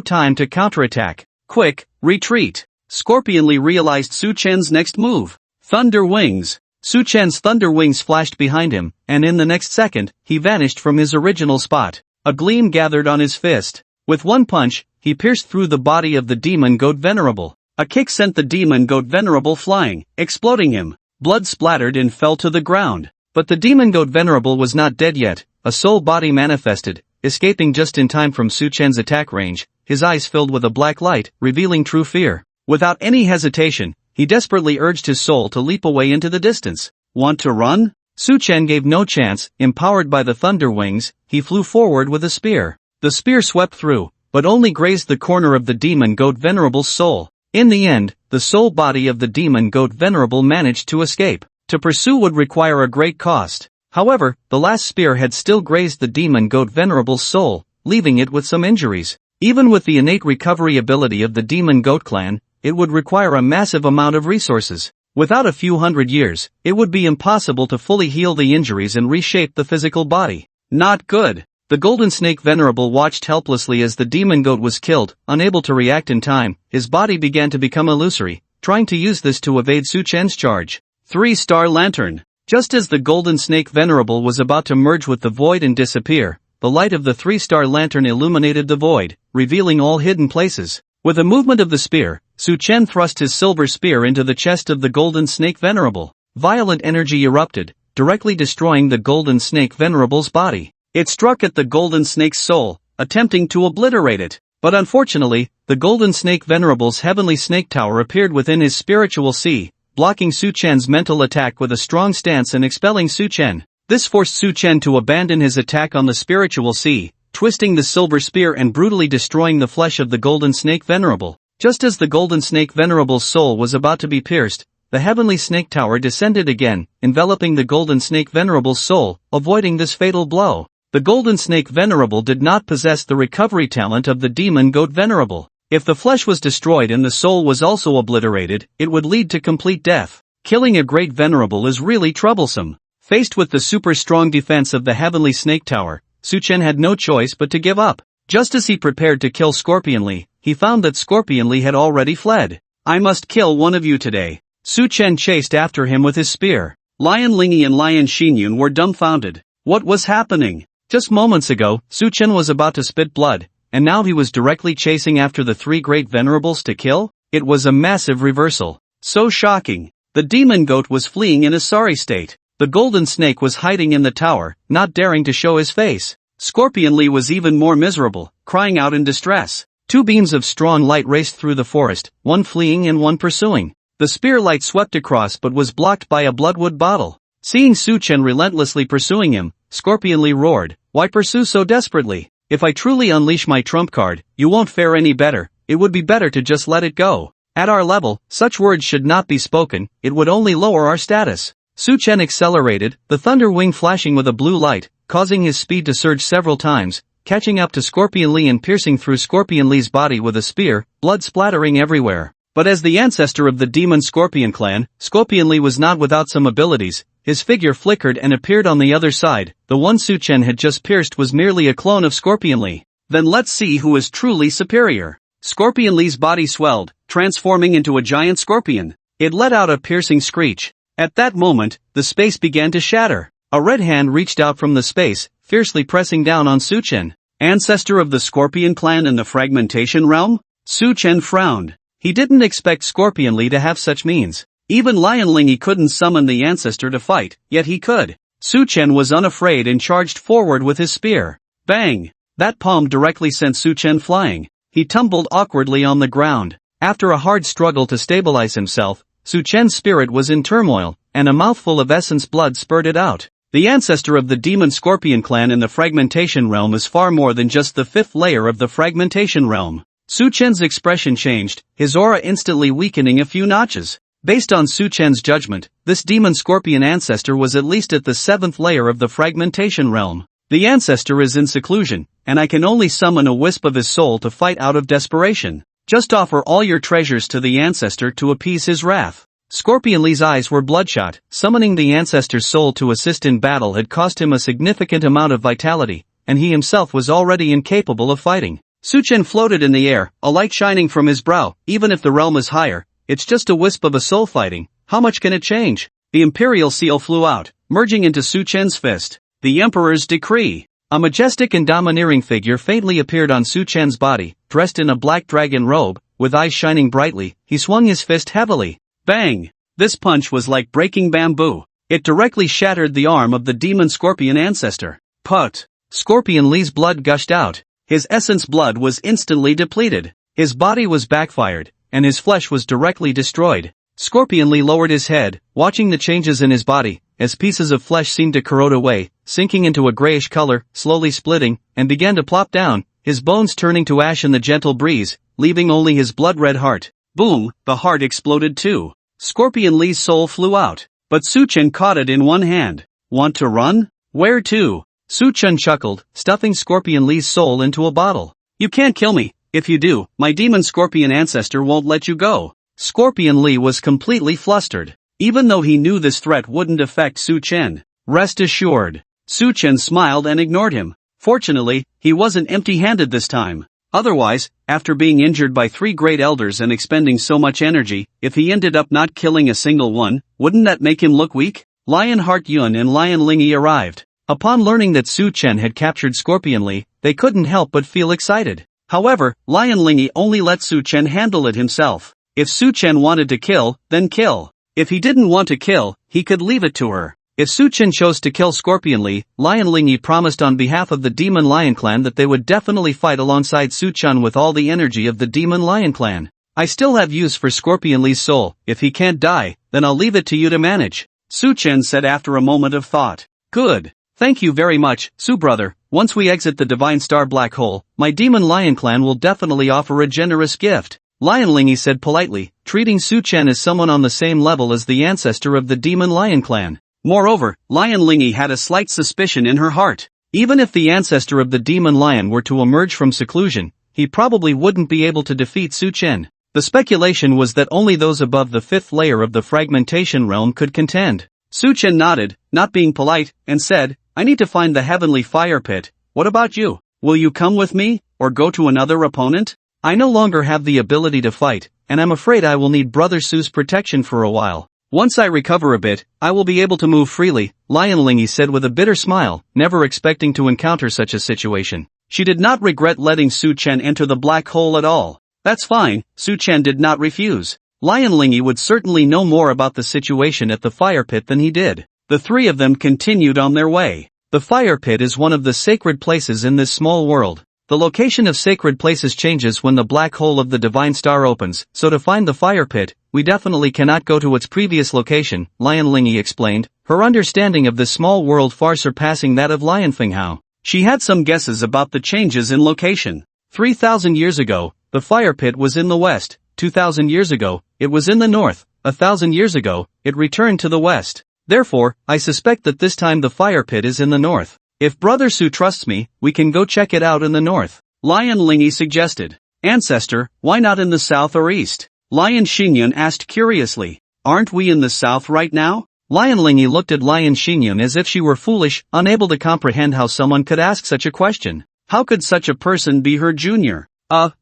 time to counterattack. Quick, retreat! Scorpion Lee realized Su Chen's next move. Thunder wings. Su Chen's thunder wings flashed behind him, and in the next second, he vanished from his original spot. A gleam gathered on his fist. With one punch, he pierced through the body of the demon goat venerable. A kick sent the demon goat venerable flying, exploding him. Blood splattered and fell to the ground. But the demon goat venerable was not dead yet. A soul body manifested, escaping just in time from Su Chen's attack range, his eyes filled with a black light, revealing true fear. Without any hesitation, he desperately urged his soul to leap away into the distance. Want to run? Su Chen gave no chance. Empowered by the thunder wings, he flew forward with a spear. The spear swept through, but only grazed the corner of the demon goat venerable's soul. In the end, the soul body of the demon goat venerable managed to escape. To pursue would require a great cost. However, the last spear had still grazed the demon goat venerable's soul, leaving it with some injuries. Even with the innate recovery ability of the demon goat clan, it would require a massive amount of resources. Without a few hundred years, it would be impossible to fully heal the injuries and reshape the physical body. Not good. The golden snake venerable watched helplessly as the demon goat was killed. Unable to react in time, his body began to become illusory, trying to use this to evade Su Chen's charge. 3-star lantern. Just as the golden snake venerable was about to merge with the void and disappear, the light of the 3-star lantern illuminated the void, revealing all hidden places. With a movement of the spear, Su Chen thrust his silver spear into the chest of the golden snake venerable. Violent energy erupted, directly destroying the golden snake venerable's body. It struck at the golden snake's soul, attempting to obliterate it. But unfortunately, the golden snake venerable's heavenly snake tower appeared within his spiritual sea, blocking Su Chen's mental attack with a strong stance and expelling Su Chen. This forced Su Chen to abandon his attack on the spiritual sea, twisting the silver spear and brutally destroying the flesh of the golden snake venerable. Just as the golden snake venerable's soul was about to be pierced, the heavenly snake tower descended again, enveloping the golden snake venerable's soul, avoiding this fatal blow. The golden snake venerable did not possess the recovery talent of the demon goat venerable. If the flesh was destroyed and the soul was also obliterated, it would lead to complete death. Killing a great venerable is really troublesome. Faced with the super strong defense of the heavenly snake tower, Su Chen had no choice but to give up. Just as he prepared to kill Scorpionly, he found that Scorpionly had already fled. I must kill one of you today. Su Chen chased after him with his spear. Lion Lingy and Lion Xinyun were dumbfounded. What was happening? Just moments ago, Su Chen was about to spit blood, and now he was directly chasing after the 3 great venerables to kill? It was a massive reversal. So shocking. The demon goat was fleeing in a sorry state. The golden snake was hiding in the tower, not daring to show his face. Scorpionly was even more miserable, crying out in distress. 2 beams of strong light raced through the forest, one fleeing and one pursuing. The spear light swept across but was blocked by a bloodwood bottle. Seeing Su Chen relentlessly pursuing him, Scorpionly roared, "Why pursue so desperately? If I truly unleash my trump card, you won't fare any better. It would be better to just let it go. At our level, such words should not be spoken, it would only lower our status." Su Chen accelerated, the thunder wing flashing with a blue light, causing his speed to surge several times, catching up to Scorpionly and piercing through Scorpionly's body with a spear, blood splattering everywhere. But as the ancestor of the demon Scorpion clan, Scorpionly was not without some abilities. His figure flickered and appeared on the other side. The one Su Chen had just pierced was merely a clone of Scorpionly. Then let's see who is truly superior. Scorpionly's body swelled, transforming into a giant scorpion. It let out a piercing screech. At that moment, the space began to shatter. A red hand reached out from the space, fiercely pressing down on Su Chen. Ancestor of the Scorpion clan in the fragmentation realm? Su Chen frowned. He didn't expect Scorpionly to have such means. Even Lion Lingy couldn't summon the ancestor to fight, yet he could. Su Chen was unafraid and charged forward with his spear. Bang! That palm directly sent Su Chen flying. He tumbled awkwardly on the ground. After a hard struggle to stabilize himself, Su Chen's spirit was in turmoil, and a mouthful of essence blood spurted out. The ancestor of the demon Scorpion clan in the fragmentation realm is far more than just the 5th layer of the fragmentation realm. Su Chen's expression changed, his aura instantly weakening a few notches. Based on Su Chen's judgment, this demon Scorpion ancestor was at least at the 7th layer of the fragmentation realm. The ancestor is in seclusion, and I can only summon a wisp of his soul to fight out of desperation. Just offer all your treasures to the ancestor to appease his wrath. Scorpionly's eyes were bloodshot. Summoning the ancestor's soul to assist in battle had cost him a significant amount of vitality, and he himself was already incapable of fighting. Su Chen floated in the air, a light shining from his brow. Even if the realm is higher, it's just a wisp of a soul fighting. How much can it change? The imperial seal flew out, merging into Su Chen's fist. The Emperor's decree. A majestic and domineering figure faintly appeared on Su Chen's body, dressed in a black dragon robe, with eyes shining brightly. He swung his fist heavily. Bang! This punch was like breaking bamboo. It directly shattered the arm of the demon scorpion ancestor. Put! Scorpion Li's blood gushed out. His essence blood was instantly depleted. His body was backfired, and his flesh was directly destroyed. Scorpion Li lowered his head, watching the changes in his body, as pieces of flesh seemed to corrode away, sinking into a grayish color, slowly splitting, and began to plop down, his bones turning to ash in the gentle breeze, leaving only his blood-red heart. Boom! The heart exploded too. Scorpion Li's soul flew out, but Su Chen caught it in one hand. Want to run? Where to? Su Chen chuckled, stuffing Scorpion Li's soul into a bottle. You can't kill me. If you do, my demon scorpion ancestor won't let you go. Scorpion Li was completely flustered, even though he knew this threat wouldn't affect Su Chen. Rest assured. Su Chen smiled and ignored him. Fortunately, he wasn't empty-handed this time. Otherwise, after being injured by 3 great elders and expending so much energy, if he ended up not killing a single one, wouldn't that make him look weak? Lionheart Yun and Lion Lingy arrived. Upon learning that Su Chen had captured Scorpion Li, they couldn't help but feel excited. However, Lion Lingy only let Su Chen handle it himself. If Su Chen wanted to kill, then kill. If he didn't want to kill, he could leave it to her. If Su Chen chose to kill Scorpion Li, Lion Lingy promised on behalf of the Demon Lion Clan that they would definitely fight alongside Su Chen with all the energy of the Demon Lion Clan. I still have use for Scorpion Li's soul. If he can't die, then I'll leave it to you to manage. Su Chen said after a moment of thought. Good. Thank you very much, Su brother. Once we exit the Divine Star Black Hole, my Demon Lion Clan will definitely offer a generous gift. Lion Lingy said politely, treating Su Chen as someone on the same level as the ancestor of the Demon Lion Clan. Moreover, Lion Lingy had a slight suspicion in her heart. Even if the ancestor of the Demon Lion were to emerge from seclusion, he probably wouldn't be able to defeat Su Chen. The speculation was that only those above the 5th layer of the fragmentation realm could contend. Su Chen nodded, not being polite, and said, I need to find the heavenly fire pit. What about you? Will you come with me, or go to another opponent? I no longer have the ability to fight, and I'm afraid I will need Brother Su's protection for a while. Once I recover a bit, I will be able to move freely, Lion Lingy said with a bitter smile, never expecting to encounter such a situation. She did not regret letting Su Chen enter the black hole at all. That's fine, Su Chen did not refuse. Lion Lingy would certainly know more about the situation at the fire pit than he did. The 3 of them continued on their way. The fire pit is one of the sacred places in this small world. The location of sacred places changes when the black hole of the Divine Star opens, so to find the fire pit, we definitely cannot go to its previous location, Lion Lingy explained, her understanding of this small world far surpassing that of Lion Finghao. She had some guesses about the changes in location. 3,000 years ago, the fire pit was in the west, 2,000 years ago, it was in the north, 1,000 years ago, it returned to the west. Therefore, I suspect that this time the fire pit is in the north. If Brother Su trusts me, we can go check it out in the north. Lion Lingy suggested. Ancestor, why not in the south or east? Lion Xinyan asked curiously. Aren't we in the south right now? Lion Lingy looked at Lion Xinyan as if she were foolish, unable to comprehend how someone could ask such a question. How could such a person be her junior?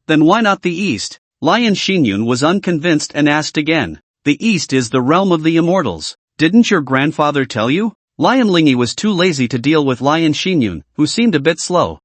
Then why not the east? Lion Xinyan was unconvinced and asked again. The east is the realm of the immortals. Didn't your grandfather tell you? Lion Lingy was too lazy to deal with Lion Xinyan, who seemed a bit slow.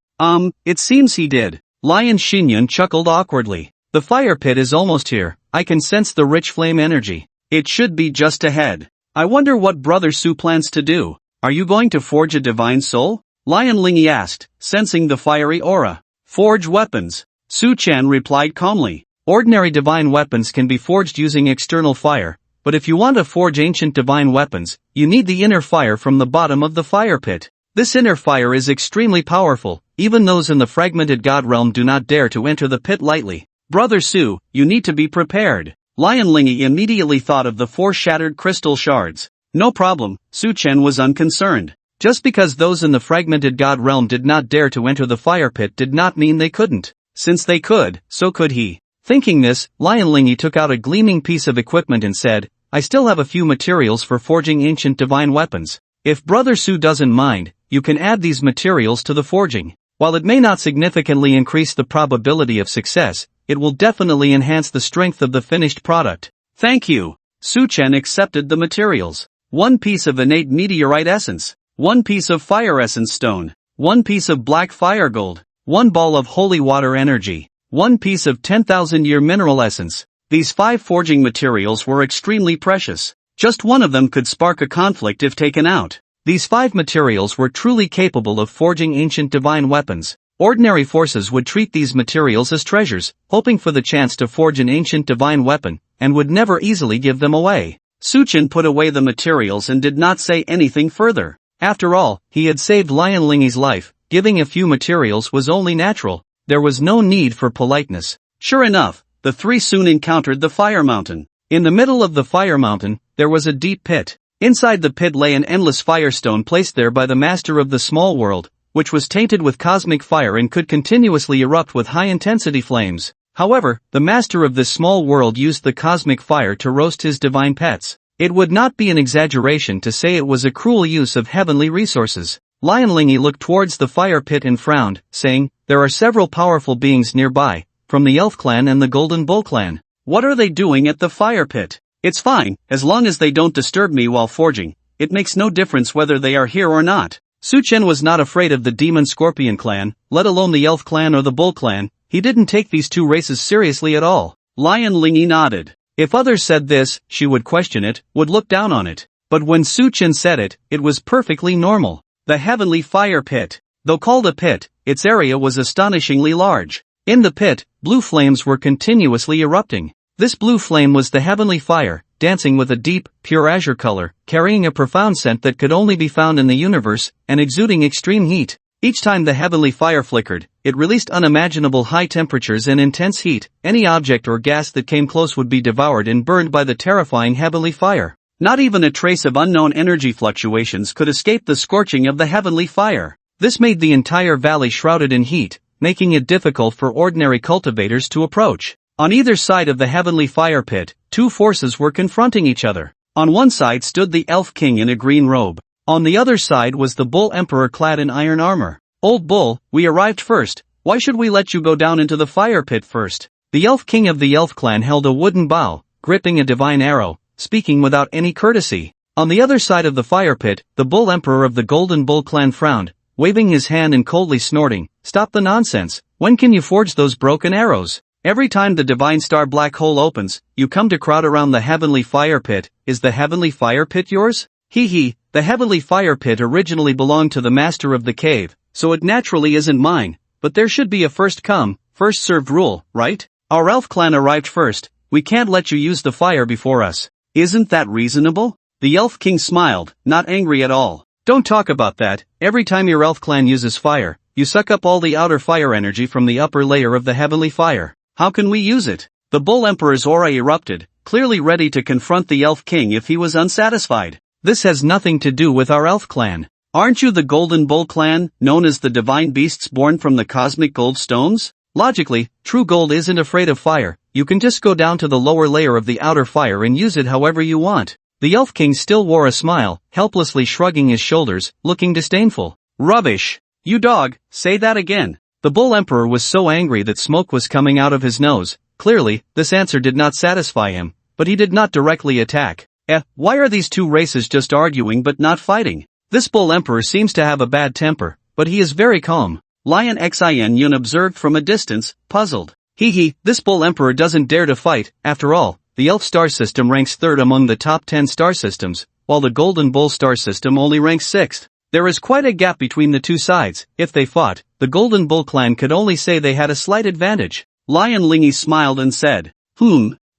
It seems he did. Lion Xinyan chuckled awkwardly. The fire pit is almost here. I can sense the rich flame energy. It should be just ahead. I wonder what Brother Su plans to do. Are you going to forge a divine soul? Lion Lingy asked, sensing the fiery aura. Forge weapons. Su Chen replied calmly. Ordinary divine weapons can be forged using external fire. But if you want to forge ancient divine weapons, you need the inner fire from the bottom of the fire pit. This inner fire is extremely powerful, even those in the fragmented god realm do not dare to enter the pit lightly. Brother Su, you need to be prepared. Lion Lingy immediately thought of the 4 shattered crystal shards. No problem, Su Chen was unconcerned. Just because those in the fragmented god realm did not dare to enter the fire pit did not mean they couldn't. Since they could, so could he. Thinking this, Lion Lingy took out a gleaming piece of equipment and said, I still have a few materials for forging ancient divine weapons. If Brother Su doesn't mind, you can add these materials to the forging. While it may not significantly increase the probability of success, it will definitely enhance the strength of the finished product. Thank you. Su Chen accepted the materials. 1 piece of innate meteorite essence, 1 piece of fire essence stone, 1 piece of black fire gold, 1 ball of holy water energy, 1 piece of 10,000-year mineral essence. These 5 forging materials were extremely precious. Just one of them could spark a conflict if taken out. These 5 materials were truly capable of forging ancient divine weapons. Ordinary forces would treat these materials as treasures, hoping for the chance to forge an ancient divine weapon, and would never easily give them away. Suchin put away the materials and did not say anything further. After all, he had saved Lion Lingy's life. Giving a few materials was only natural. There was no need for politeness. Sure enough, the 3 soon encountered the fire mountain. In the middle of the fire mountain, there was a deep pit. Inside the pit lay an endless firestone placed there by the master of the small world, which was tainted with cosmic fire and could continuously erupt with high-intensity flames. However, the master of this small world used the cosmic fire to roast his divine pets. It would not be an exaggeration to say it was a cruel use of heavenly resources. Lion Lingy looked towards the fire pit and frowned, saying, "There are several powerful beings nearby, from the Elf clan and the Golden Bull clan. What are they doing at the fire pit? It's fine, as long as they don't disturb me while forging. It makes no difference whether they are here or not." Suchen was not afraid of the Demon Scorpion clan, let alone the Elf clan or the Bull clan. He didn't take these 2 races seriously at all. Lion Lingy nodded. If others said this, she would question it, would look down on it. But when Suchen said it, it was perfectly normal. The Heavenly Fire Pit. Though called a pit, its area was astonishingly large. In the pit, blue flames were continuously erupting. This blue flame was the heavenly fire, dancing with a deep, pure azure color, carrying a profound scent that could only be found in the universe, and exuding extreme heat. Each time the heavenly fire flickered, it released unimaginable high temperatures and intense heat. Any object or gas that came close would be devoured and burned by the terrifying heavenly fire. Not even a trace of unknown energy fluctuations could escape the scorching of the heavenly fire. This made the entire valley shrouded in heat, making it difficult for ordinary cultivators to approach. On either side of the heavenly fire pit, 2 forces were confronting each other. On one side stood the Elf King in a green robe. On the other side was the Bull Emperor clad in iron armor. "Old Bull, we arrived first. Why should we let you go down into the fire pit first?" The Elf King of the Elf clan held a wooden bow, gripping a divine arrow, speaking without any courtesy. On the other side of the fire pit, the Bull Emperor of the Golden Bull clan frowned, waving his hand and coldly snorting, "Stop the nonsense. When can you forge those broken arrows? Every time the divine star black hole opens, you come to crowd around the heavenly fire pit. Is the heavenly fire pit yours?" "Hee, the heavenly fire pit originally belonged to the master of the cave, so it naturally isn't mine, but there should be a first come, first served rule, right? Our elf clan arrived first, we can't let you use the fire before us. Isn't that reasonable?" The Elf King smiled, not angry at all. "Don't talk about that. Every time your elf clan uses fire, you suck up all the outer fire energy from the upper layer of the heavenly fire. How can we use it?" The Bull Emperor's aura erupted, clearly ready to confront the Elf King if he was unsatisfied. "This has nothing to do with our elf clan. Aren't you the Golden Bull clan, known as the divine beasts born from the cosmic gold stones? Logically, true gold isn't afraid of fire. You can just go down to the lower layer of the outer fire and use it however you want." The Elf King still wore a smile, helplessly shrugging his shoulders, looking disdainful. "Rubbish! You dog, say that again." The Bull Emperor was so angry that smoke was coming out of his nose. Clearly, this answer did not satisfy him, but he did not directly attack. Why are these 2 races just arguing but not fighting? This Bull Emperor seems to have a bad temper, but he is very calm. Lion Xin Yun observed from a distance, puzzled. This Bull Emperor doesn't dare to fight. After all, the Elf star system ranks 3rd among the top 10 star systems, while the Golden Bull star system only ranks 6th. There is quite a gap between the 2 sides. If they fought, the Golden Bull clan could only say they had a slight advantage. Lion Lingy smiled and said,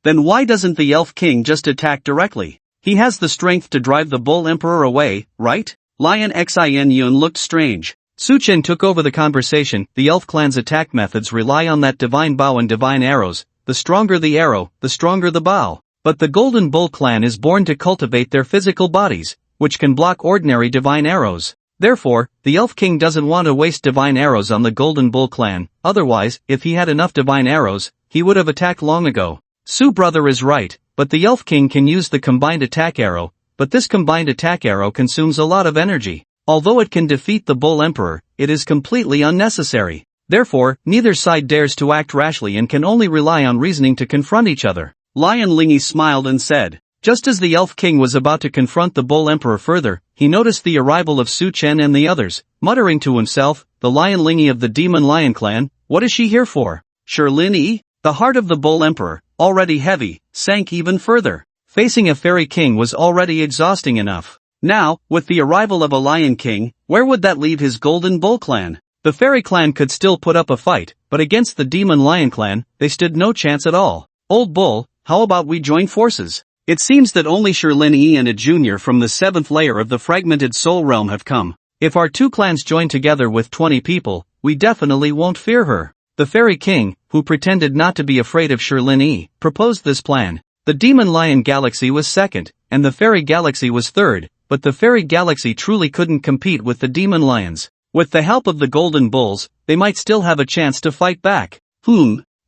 then why doesn't the Elf King just attack directly? He has the strength to drive the Bull Emperor away, right? Lion Xin Yun looked strange. Suchen took over the conversation. The Elf clan's attack methods rely on that divine bow and divine arrows. The stronger the arrow, the stronger the bow. But the Golden Bull clan is born to cultivate their physical bodies, which can block ordinary divine arrows. Therefore, the Elf King doesn't want to waste divine arrows on the Golden Bull clan. Otherwise, if he had enough divine arrows, he would have attacked long ago. Su brother is right, but the Elf King can use the combined attack arrow, but this combined attack arrow consumes a lot of energy. Although it can defeat the Bull Emperor, it is completely unnecessary. Therefore, neither side dares to act rashly and can only rely on reasoning to confront each other. Lion Lingy smiled and said, Just as the Elf King was about to confront the Bull Emperor further, he noticed the arrival of Su Chen and the others, muttering to himself, the Lion Lingy of the Demon Lion clan, what is she here for? Shirlin Yi? The heart of the Bull Emperor, already heavy, sank even further. Facing a Fairy King was already exhausting enough. Now, with the arrival of a Lion King, where would that leave his Golden Bull clan? The Fairy clan could still put up a fight, but against the Demon Lion clan, they stood no chance at all. Old Bull, how about we join forces? It seems that only Shirlin Yi and a junior from the 7th layer of the fragmented soul realm have come. If our two clans join together with 20 people, we definitely won't fear her. The Fairy King, who pretended not to be afraid of Shirlin Yi, proposed this plan. The Demon Lion Galaxy was second, and the Fairy Galaxy was third, but the Fairy Galaxy truly couldn't compete with the Demon Lions. With the help of the Golden Bulls, they might still have a chance to fight back.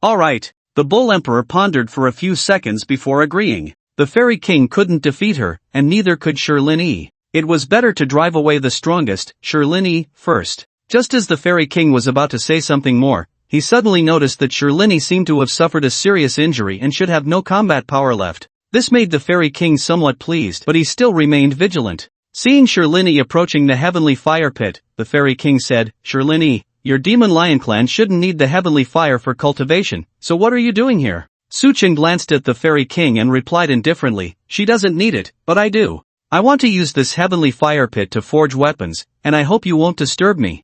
Alright. The Bull Emperor pondered for a few seconds before agreeing. The Fairy King couldn't defeat her, and neither could Shirlin Yi. It was better to drive away the strongest, Shirlin Yi, first. Just as the Fairy King was about to say something more, he suddenly noticed that Shirlin Yi seemed to have suffered a serious injury and should have no combat power left. This made the Fairy King somewhat pleased, but he still remained vigilant. Seeing Shirlin Yi approaching the Heavenly Fire Pit, the Fairy King said, Shirlin Yi, your Demon Lion clan shouldn't need the Heavenly Fire for cultivation, so what are you doing here? Su Chen glanced at the Fairy King and replied indifferently, she doesn't need it, but I do. I want to use this Heavenly Fire Pit to forge weapons, and I hope you won't disturb me.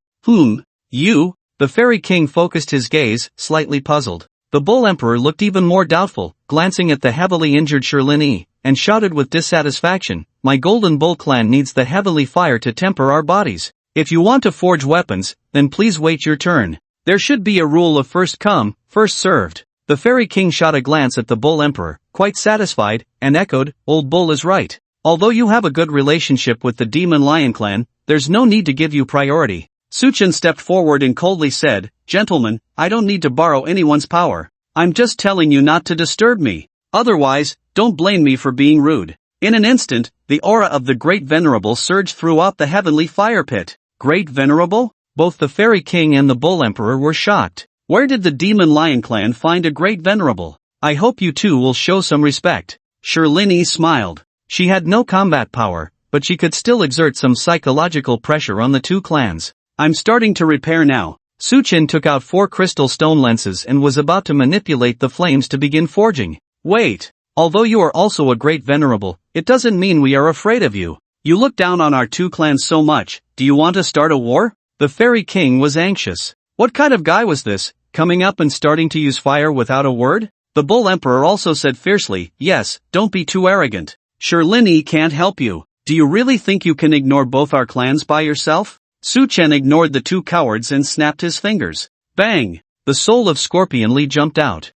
You? The Fairy King focused his gaze, slightly puzzled. The Bull Emperor looked even more doubtful, glancing at the heavily injured Shirlin Yi, and shouted with dissatisfaction, my Golden Bull clan needs the Heavenly Fire to temper our bodies. If you want to forge weapons, then please wait your turn. There should be a rule of first come, first served. The Fairy King shot a glance at the Bull Emperor, quite satisfied, and echoed, Old Bull is right. Although you have a good relationship with the Demon Lion clan, there's no need to give you priority. Su Chen stepped forward and coldly said, Gentlemen, I don't need to borrow anyone's power. I'm just telling you not to disturb me. Otherwise, don't blame me for being rude. In an instant, the aura of the Great Venerable surged throughout the Heavenly Fire Pit. Great Venerable? Both the Fairy King and the Bull Emperor were shocked. Where did the Demon Lion clan find a Great Venerable? I hope you two will show some respect. Shirlin Yi smiled. She had no combat power, but she could still exert some psychological pressure on the two clans. I'm starting to repair now. Su Chen took out 4 crystal stone lenses and was about to manipulate the flames to begin forging. Wait. Although you are also a Great Venerable, it doesn't mean we are afraid of you. You look down on our two clans so much, do you want to start a war? The Fairy King was anxious. What kind of guy was this, coming up and starting to use fire without a word? The Bull Emperor also said fiercely, yes, don't be too arrogant. Shirlin Yi can't help you. Do you really think you can ignore both our clans by yourself? Su Chen ignored the two cowards and snapped his fingers. Bang! The soul of Scorpion Lee jumped out.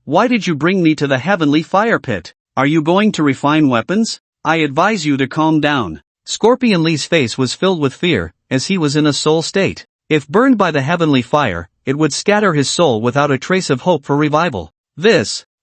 Why did you bring me to the Heavenly Fire Pit? Are you going to refine weapons? I advise you to calm down. Scorpion Lee's face was filled with fear, as he was in a soul state. If burned by the Heavenly Fire, it would scatter his soul without a trace of hope for revival.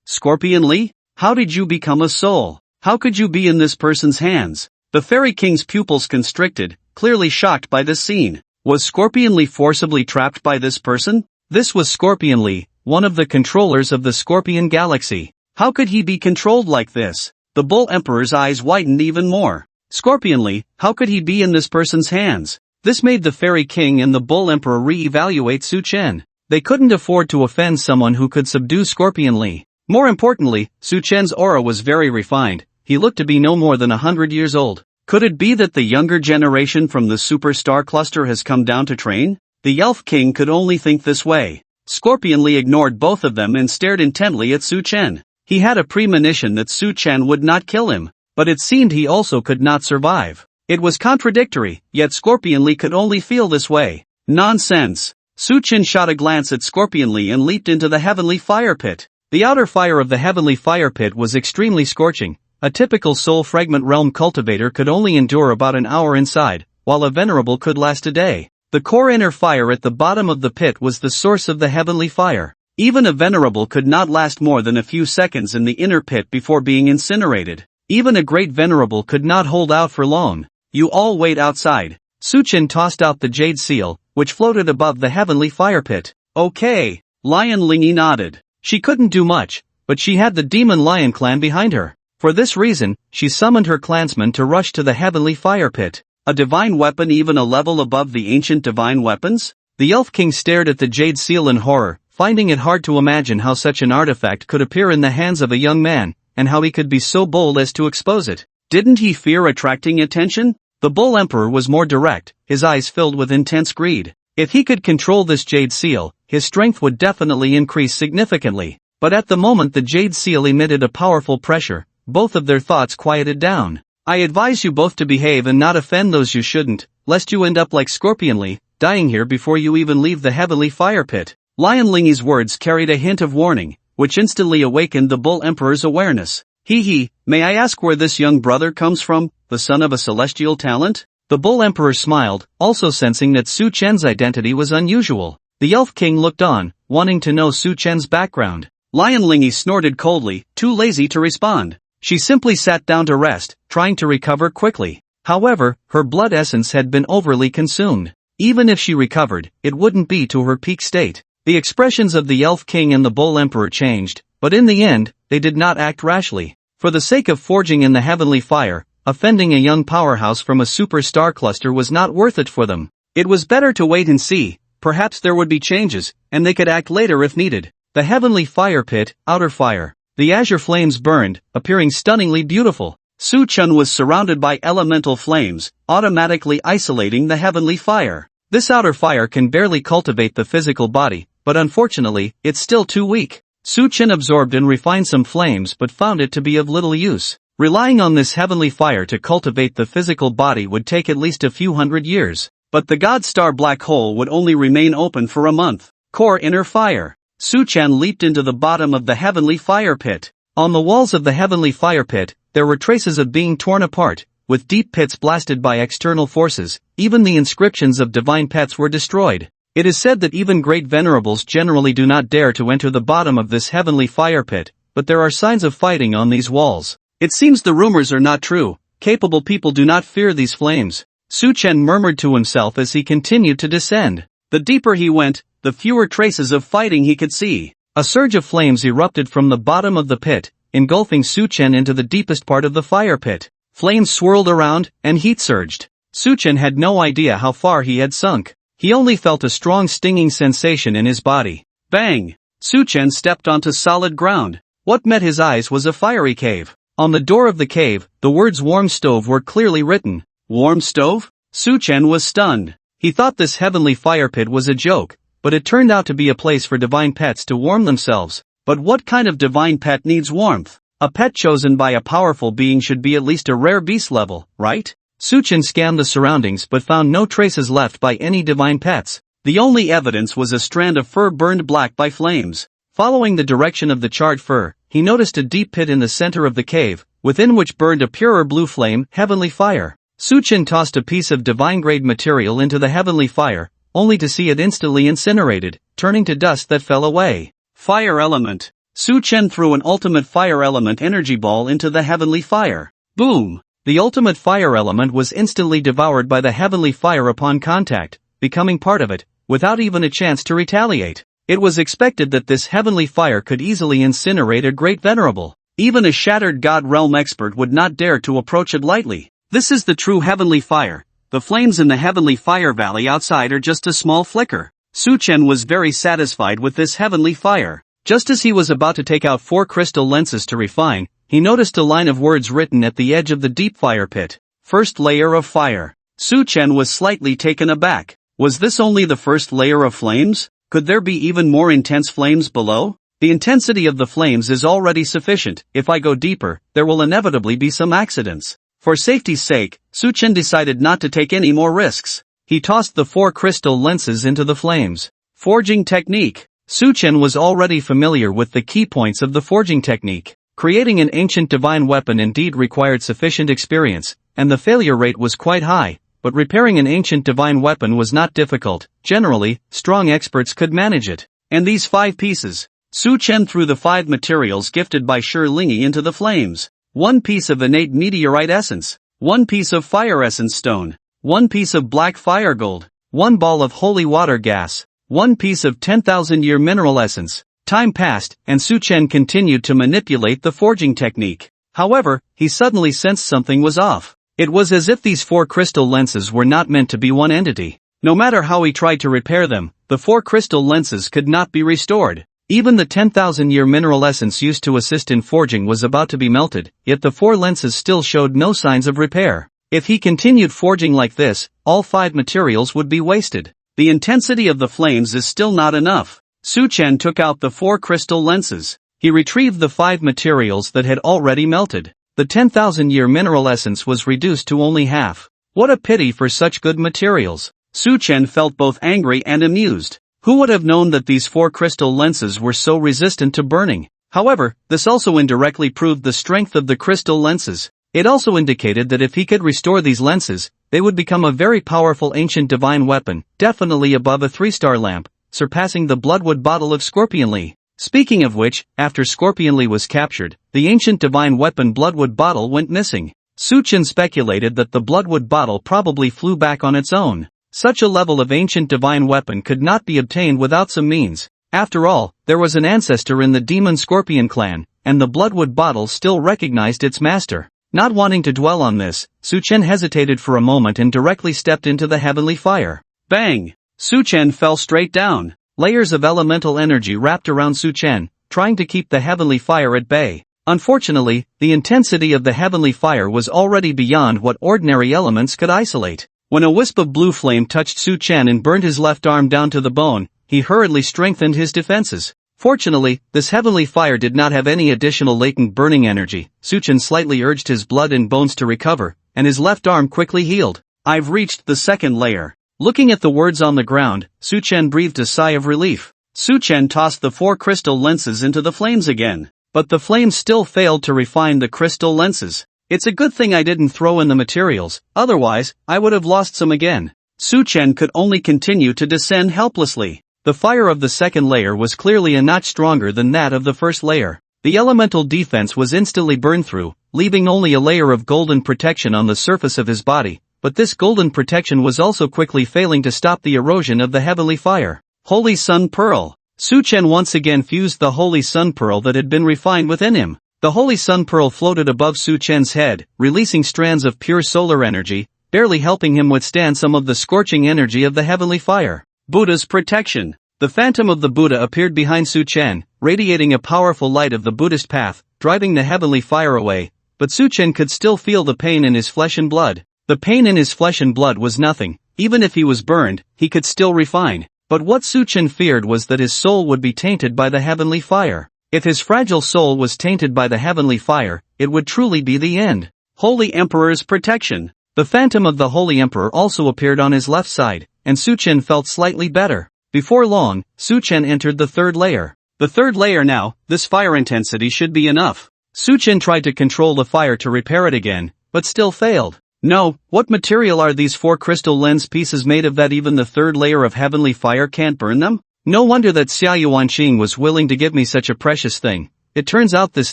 Scorpion Lee? How did you become a soul? How could you be in this person's hands? The Fairy King's pupils constricted, clearly shocked by this scene. Was Scorpion Lee forcibly trapped by this person? This was Scorpion Lee, one of the controllers of the Scorpion Galaxy. How could he be controlled like this? The Bull Emperor's eyes widened even more. Scorpion Lee, how could he be in this person's hands? This made the Fairy King and the Bull Emperor re-evaluate Su Chen. They couldn't afford to offend someone who could subdue Scorpion Lee. More importantly, Su Chen's aura was very refined. He looked to be no more than 100 years old. Could it be that the younger generation from the superstar cluster has come down to train? The Elf King could only think this way. Scorpion Lee ignored both of them and stared intently at Su Chen. He had a premonition that Su Chen would not kill him, but it seemed he also could not survive. It was contradictory, yet Scorpion Lee could only feel this way. Nonsense. Su Chen shot a glance at Scorpion Lee and leaped into the Heavenly Fire Pit. The outer fire of the Heavenly Fire Pit was extremely scorching. A typical soul fragment realm cultivator could only endure about an hour inside, while a venerable could last a day. The core inner fire at the bottom of the pit was the source of the heavenly fire. Even a venerable could not last more than a few seconds in the inner pit before being incinerated. Even a great venerable could not hold out for long. You all wait outside. Su Chen tossed out the jade seal, which floated above the heavenly fire pit. Okay. Lion Lingy nodded. She couldn't do much, but she had the Demon Lion clan behind her. For this reason, she summoned her clansmen to rush to the heavenly fire pit. A divine weapon even a level above the ancient divine weapons? The Elf King stared at the jade seal in horror, finding it hard to imagine how such an artifact could appear in the hands of a young man, and how he could be so bold as to expose it. Didn't he fear attracting attention? The Bull Emperor was more direct, his eyes filled with intense greed. If he could control this jade seal, his strength would definitely increase significantly. But at the moment the jade seal emitted a powerful pressure, both of their thoughts quieted down. I advise you both to behave and not offend those you shouldn't, lest you end up like Scorpionly, dying here before you even leave the heavenly fire pit. Lion Lingy's words carried a hint of warning, which instantly awakened the Bull Emperor's awareness. May I ask where this young brother comes from, the son of a celestial talent? The Bull Emperor smiled, also sensing that Su Chen's identity was unusual. The Elf King looked on, wanting to know Su Chen's background. Lion Lingy snorted coldly, too lazy to respond. She simply sat down to rest, trying to recover quickly. However, her blood essence had been overly consumed. Even if she recovered, it wouldn't be to her peak state. The expressions of the Elf King and the Bull Emperor changed, but in the end, they did not act rashly. For the sake of forging in the heavenly fire, offending a young powerhouse from a super star cluster was not worth it for them. It was better to wait and see, perhaps there would be changes, and they could act later if needed. The heavenly fire pit, outer fire. The azure flames burned, appearing stunningly beautiful. Su Chen was surrounded by elemental flames, automatically isolating the heavenly fire. This outer fire can barely cultivate the physical body, but unfortunately, it's still too weak. Su Chen absorbed and refined some flames but found it to be of little use. Relying on this heavenly fire to cultivate the physical body would take at least a few hundred years. But the God Star black hole would only remain open for a month. Core inner fire. Su Chen leaped into the bottom of the heavenly fire pit. On the walls of the heavenly fire pit, there were traces of being torn apart, with deep pits blasted by external forces. Even the inscriptions of divine pets were destroyed. It is said that even great venerables generally do not dare to enter the bottom of this heavenly fire pit, but there are signs of fighting on these walls. It seems the rumors are not true. Capable people do not fear these flames. Su Chen murmured to himself as he continued to descend. The deeper he went, the fewer traces of fighting he could see. A surge of flames erupted from the bottom of the pit, engulfing Su Chen into the deepest part of the fire pit. Flames swirled around, and heat surged. Su Chen had no idea how far he had sunk. He only felt a strong stinging sensation in his body. Bang! Su Chen stepped onto solid ground. What met his eyes was a fiery cave. On the door of the cave, the words warm stove were clearly written. Warm stove? Su Chen was stunned. He thought this heavenly fire pit was a joke, but it turned out to be a place for divine pets to warm themselves. But what kind of divine pet needs warmth? A pet chosen by a powerful being should be at least a rare beast level, right? Su Chen scanned the surroundings but found no traces left by any divine pets. The only evidence was a strand of fur burned black by flames. Following the direction of the charred fur, he noticed a deep pit in the center of the cave, within which burned a purer blue flame, heavenly fire. Su Chen tossed a piece of divine-grade material into the heavenly fire, only to see it instantly incinerated, turning to dust that fell away. Fire element. Su Chen threw an ultimate fire element energy ball into the heavenly fire. Boom! The ultimate fire element was instantly devoured by the heavenly fire upon contact, becoming part of it, without even a chance to retaliate. It was expected that this heavenly fire could easily incinerate a great venerable. Even a shattered god realm expert would not dare to approach it lightly. This is the true heavenly fire. The flames in the heavenly fire valley outside are just a small flicker. Su Chen was very satisfied with this heavenly fire. Just as he was about to take out 4 crystal lenses to refine, he noticed a line of words written at the edge of the deep fire pit. First layer of fire. Su Chen was slightly taken aback. Was this only the first layer of flames? Could there be even more intense flames below? The intensity of the flames is already sufficient. If I go deeper, there will inevitably be some accidents. For safety's sake, Su Chen decided not to take any more risks. He tossed the 4 crystal lenses into the flames. Forging technique. Su Chen was already familiar with the key points of the forging technique. Creating an ancient divine weapon indeed required sufficient experience, and the failure rate was quite high, but repairing an ancient divine weapon was not difficult. Generally, strong experts could manage it. And these 5 pieces. Su Chen threw the 5 materials gifted by Shi Lingy into the flames. 1 piece of innate meteorite essence, 1 piece of fire essence stone, 1 piece of black fire gold, 1 ball of holy water gas, 1 piece of 10,000-year mineral essence. Time passed, and Su Chen continued to manipulate the forging technique. However, he suddenly sensed something was off. It was as if these 4 crystal lenses were not meant to be one entity. No matter how he tried to repair them, the 4 crystal lenses could not be restored. Even the 10,000-year mineral essence used to assist in forging was about to be melted, yet the 4 lenses still showed no signs of repair. If he continued forging like this, all 5 materials would be wasted. The intensity of the flames is still not enough. Su Chen took out the 4 crystal lenses. He retrieved the 5 materials that had already melted. The 10,000-year mineral essence was reduced to only half. What a pity for such good materials. Su Chen felt both angry and amused. Who would have known that these 4 crystal lenses were so resistant to burning? However, this also indirectly proved the strength of the crystal lenses. It also indicated that if he could restore these lenses, they would become a very powerful ancient divine weapon, definitely above a 3-star lamp, surpassing the Bloodwood bottle of Scorpionly. Speaking of which, after Scorpionly was captured, the ancient divine weapon Bloodwood bottle went missing. Su Chen speculated that the Bloodwood bottle probably flew back on its own. Such a level of ancient divine weapon could not be obtained without some means. After all, there was an ancestor in the Demon Scorpion clan, and the Bloodwood bottle still recognized its master. Not wanting to dwell on this, Su Chen hesitated for a moment and directly stepped into the heavenly fire. Bang! Su Chen fell straight down. Layers of elemental energy wrapped around Su Chen, trying to keep the heavenly fire at bay. Unfortunately, the intensity of the heavenly fire was already beyond what ordinary elements could isolate. When a wisp of blue flame touched Su Chen and burned his left arm down to the bone, he hurriedly strengthened his defenses. Fortunately, this heavenly fire did not have any additional latent burning energy. Su Chen slightly urged his blood and bones to recover, and his left arm quickly healed. I've reached the 2nd layer. Looking at the words on the ground, Su Chen breathed a sigh of relief. Su Chen tossed the 4 crystal lenses into the flames again. But the flames still failed to refine the crystal lenses. It's a good thing I didn't throw in the materials, otherwise, I would have lost some again. Su Chen could only continue to descend helplessly. The fire of the 2nd layer was clearly a notch stronger than that of the 1st layer. The elemental defense was instantly burned through, leaving only a layer of golden protection on the surface of his body, but this golden protection was also quickly failing to stop the erosion of the heavenly fire. Holy Sun Pearl. Su Chen once again fused the Holy Sun Pearl that had been refined within him. The Holy Sun Pearl floated above Su Chen's head, releasing strands of pure solar energy, barely helping him withstand some of the scorching energy of the heavenly fire. Buddha's protection. The phantom of the Buddha appeared behind Su Chen, radiating a powerful light of the Buddhist path, driving the heavenly fire away, but Su Chen could still feel the pain in his flesh and blood. The pain in his flesh and blood was nothing. Even if he was burned, he could still refine. But what Su Chen feared was that his soul would be tainted by the heavenly fire. If his fragile soul was tainted by the heavenly fire, it would truly be the end. Holy Emperor's protection. The phantom of the Holy Emperor also appeared on his left side, and Su Chen felt slightly better. Before long, Su Chen entered the 3rd layer. The 3rd layer now, this fire intensity should be enough. Su Chen tried to control the fire to repair it again, but still failed. No, what material are these 4 crystal lens pieces made of that even the 3rd layer of heavenly fire can't burn them? No wonder that Xia Yuanqing was willing to give me such a precious thing. It turns out this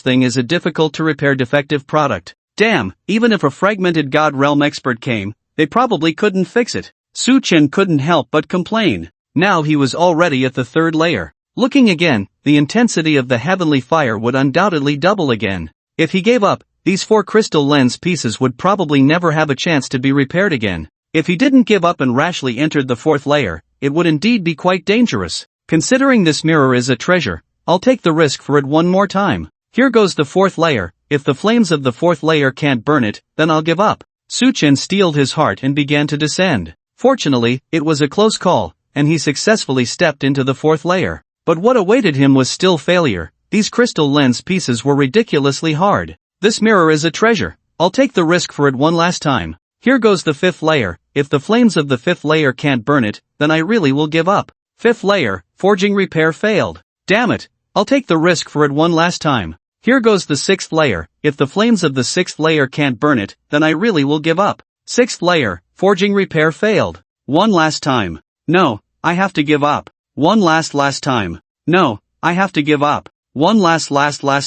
thing is a difficult to repair defective product. Damn, even if a fragmented God Realm expert came, they probably couldn't fix it. Su Chen couldn't help but complain. Now he was already at the 3rd layer. Looking again, the intensity of the heavenly fire would undoubtedly double again. If he gave up, these 4 crystal lens pieces would probably never have a chance to be repaired again. If he didn't give up and rashly entered the 4th layer, it would indeed be quite dangerous. Considering this mirror is a treasure, I'll take the risk for it one more time. Here goes the 4th layer. If the flames of the 4th layer can't burn it, then I'll give up. Su Chen steeled his heart and began to descend. Fortunately, it was a close call, and he successfully stepped into the 4th layer. But what awaited him was still failure. These crystal lens pieces were ridiculously hard. This mirror is a treasure. I'll take the risk for it one last time. Here goes the 5th layer. If the flames of the 5th layer can't burn it, then I really will give up. 5th layer, forging repair failed. Damn it, I'll take the risk for it one last time. Here goes the 6th layer. If the flames of the 6th layer can't burn it, then I really will give up. 6th layer, forging repair failed. One last time. No, I have to give up. One last time. No, I have to give up. One last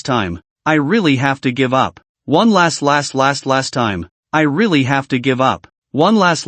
time. I really have to give up. One last time. I really have to give up. One last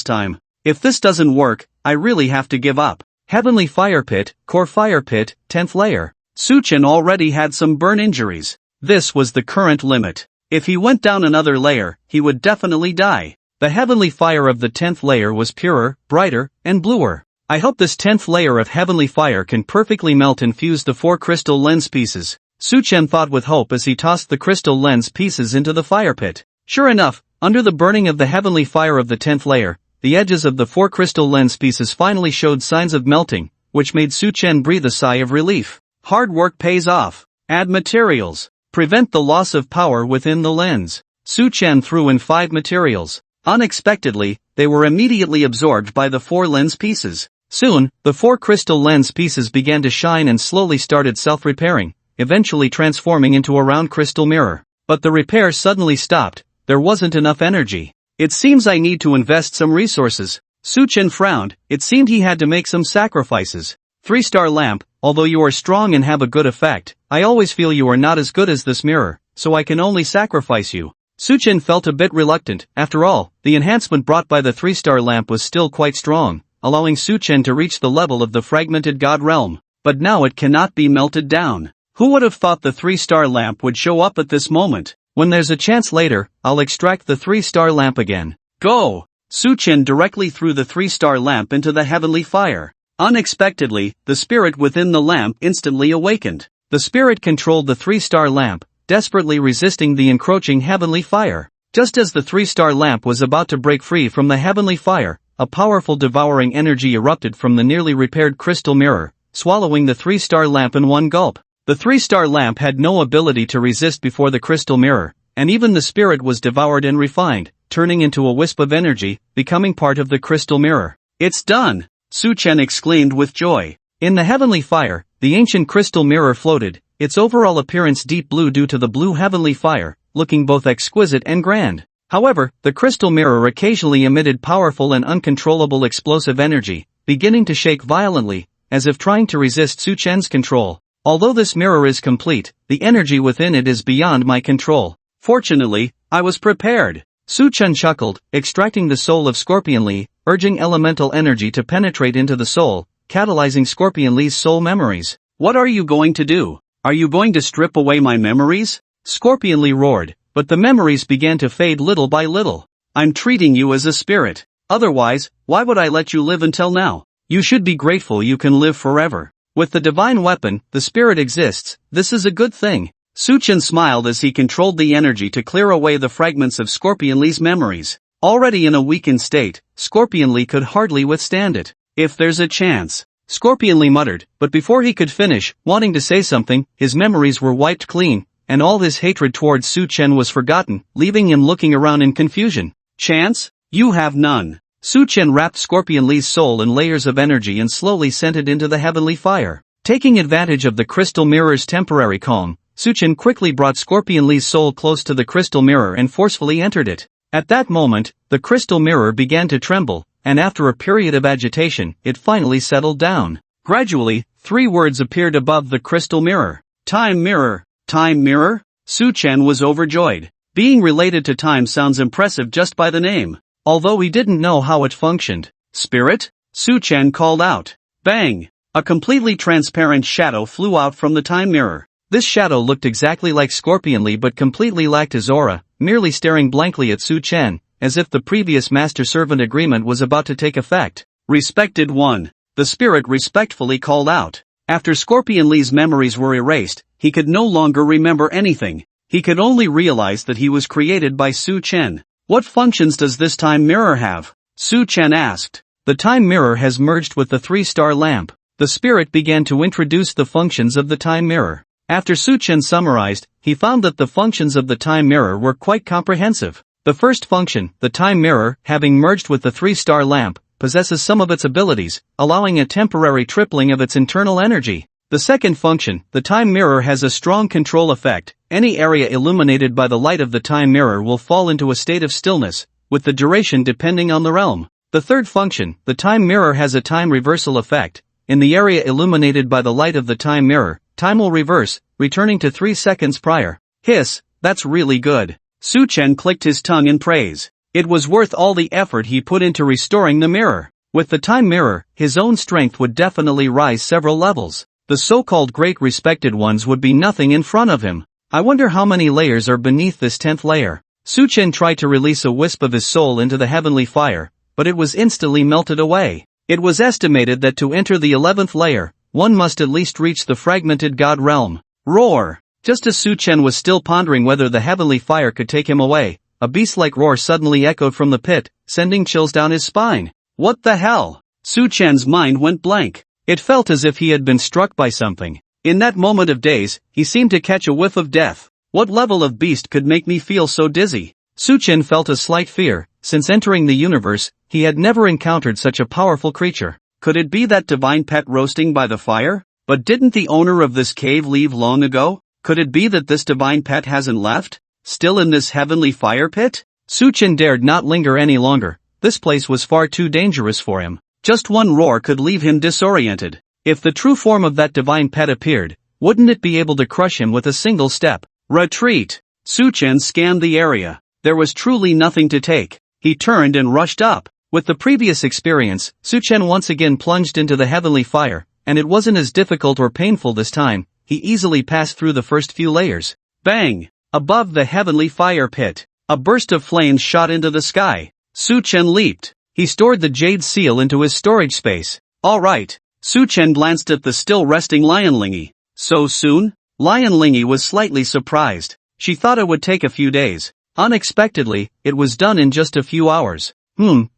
time. If this doesn't work, I really have to give up. Heavenly Fire Pit, Core Fire Pit, 10th layer. Su Chen already had some burn injuries. This was the current limit. If he went down another layer, he would definitely die. The heavenly fire of the 10th layer was purer, brighter, and bluer. I hope this 10th layer of heavenly fire can perfectly melt and fuse the 4 crystal lens pieces. Su Chen thought with hope as he tossed the crystal lens pieces into the fire pit. Sure enough, under the burning of the heavenly fire of the 10th layer, the edges of the 4 crystal lens pieces finally showed signs of melting, which made Su Chen breathe a sigh of relief. Hard work pays off. Add materials. Prevent the loss of power within the lens. Su Chen threw in 5 materials. Unexpectedly, they were immediately absorbed by the 4 lens pieces. Soon, the 4 crystal lens pieces began to shine and slowly started self-repairing, eventually transforming into a round crystal mirror. But the repair suddenly stopped. There wasn't enough energy. It seems I need to invest some resources. Su Chen frowned. It seemed he had to make some sacrifices. 3-star lamp, although you are strong and have a good effect, I always feel you are not as good as this mirror, so I can only sacrifice you. Su Chen felt a bit reluctant. After all, the enhancement brought by the 3-star lamp was still quite strong, allowing Su Chen to reach the level of the fragmented god realm. But now it cannot be melted down. Who would have thought the 3-star lamp would show up at this moment? When there's a chance later, I'll extract the 3-star lamp again. Go! Su Chen directly threw the 3-star lamp into the heavenly fire. Unexpectedly, the spirit within the lamp instantly awakened. The spirit controlled the 3-star lamp, desperately resisting the encroaching heavenly fire. Just as the 3-star lamp was about to break free from the heavenly fire, a powerful devouring energy erupted from the nearly repaired crystal mirror, swallowing the 3-star lamp in one gulp. The 3-star lamp had no ability to resist before the crystal mirror, and even the spirit was devoured and refined, turning into a wisp of energy, becoming part of the crystal mirror. It's done! Su Chen exclaimed with joy. In the heavenly fire, the ancient crystal mirror floated, its overall appearance deep blue due to the blue heavenly fire, looking both exquisite and grand. However, the crystal mirror occasionally emitted powerful and uncontrollable explosive energy, beginning to shake violently, as if trying to resist Su Chen's control. Although this mirror is complete, the energy within it is beyond my control. Fortunately, I was prepared. Su Chen chuckled, extracting the soul of Scorpion Lee, urging elemental energy to penetrate into the soul, catalyzing Scorpion Lee's soul memories. What are you going to do? Are you going to strip away my memories? Scorpion Lee roared, but the memories began to fade little by little. I'm treating you as a spirit. Otherwise, why would I let you live until now? You should be grateful you can live forever. With the divine weapon, the spirit exists. This is a good thing. Su Chen smiled as he controlled the energy to clear away the fragments of Scorpion Lee's memories. Already in a weakened state, Scorpion Lee could hardly withstand it. If there's a chance, Scorpion Lee muttered, but before he could finish, wanting to say something, his memories were wiped clean, and all his hatred towards Su Chen was forgotten, leaving him looking around in confusion. Chance? You have none. Su Chen wrapped Scorpion Lee's soul in layers of energy and slowly sent it into the heavenly fire. Taking advantage of the crystal mirror's temporary calm, Su Chen quickly brought Scorpion Lee's soul close to the crystal mirror and forcefully entered it. At that moment, the crystal mirror began to tremble, and after a period of agitation, it finally settled down. Gradually, 3 words appeared above the crystal mirror. Time mirror. Time mirror? Su Chen was overjoyed. Being related to time sounds impressive just by the name. Although he didn't know how it functioned. Spirit? Su Chen called out. Bang! A completely transparent shadow flew out from the time mirror. This shadow looked exactly like Scorpion Lee but completely lacked his aura, merely staring blankly at Su Chen, as if the previous master-servant agreement was about to take effect. Respected one. The spirit respectfully called out. After Scorpion Lee's memories were erased, he could no longer remember anything. He could only realize that he was created by Su Chen. What functions does this time mirror have? Su Chen asked. The time mirror has merged with the 3-star lamp. The spirit began to introduce the functions of the time mirror. After Su Chen summarized, he found that the functions of the time mirror were quite comprehensive. The first function, the time mirror, having merged with the 3-star lamp, possesses some of its abilities, allowing a temporary tripling of its internal energy. The second function, the time mirror has a strong control effect. Any area illuminated by the light of the time mirror will fall into a state of stillness, with the duration depending on the realm. The third function, the time mirror has a time reversal effect. In the area illuminated by the light of the time mirror, time will reverse, returning to 3 seconds prior. Hiss, that's really good. Su Chen clicked his tongue in praise. It was worth all the effort he put into restoring the mirror. With the time mirror, his own strength would definitely rise several levels. The so-called great respected ones would be nothing in front of him. I wonder how many layers are beneath this 10th layer. Su Chen tried to release a wisp of his soul into the heavenly fire, but it was instantly melted away. It was estimated that to enter the 11th layer, one must at least reach the fragmented god realm. Roar! Just as Su Chen was still pondering whether the heavenly fire could take him away, a beast-like roar suddenly echoed from the pit, sending chills down his spine. What the hell? Su Chen's mind went blank. It felt as if he had been struck by something. In that moment of daze, he seemed to catch a whiff of death. What level of beast could make me feel so dizzy? Su Chen felt a slight fear. Since entering the universe, he had never encountered such a powerful creature. Could it be that divine pet roasting by the fire? But didn't the owner of this cave leave long ago? Could it be that this divine pet hasn't left? Still in this heavenly fire pit? Su Chen dared not linger any longer. This place was far too dangerous for him. Just one roar could leave him disoriented. If the true form of that divine pet appeared, wouldn't it be able to crush him with a single step? Retreat! Su Chen scanned the area. There was truly nothing to take. He turned and rushed up. With the previous experience, Su Chen once again plunged into the heavenly fire, and it wasn't as difficult or painful this time. He easily passed through the first few layers. Bang! Above the heavenly fire pit, a burst of flames shot into the sky. Su Chen leaped. He stored the jade seal into his storage space. All right. Su Chen glanced at the still resting Lion Lingy. So soon? Lion Lingy was slightly surprised. She thought it would take a few days. Unexpectedly, it was done in just a few hours.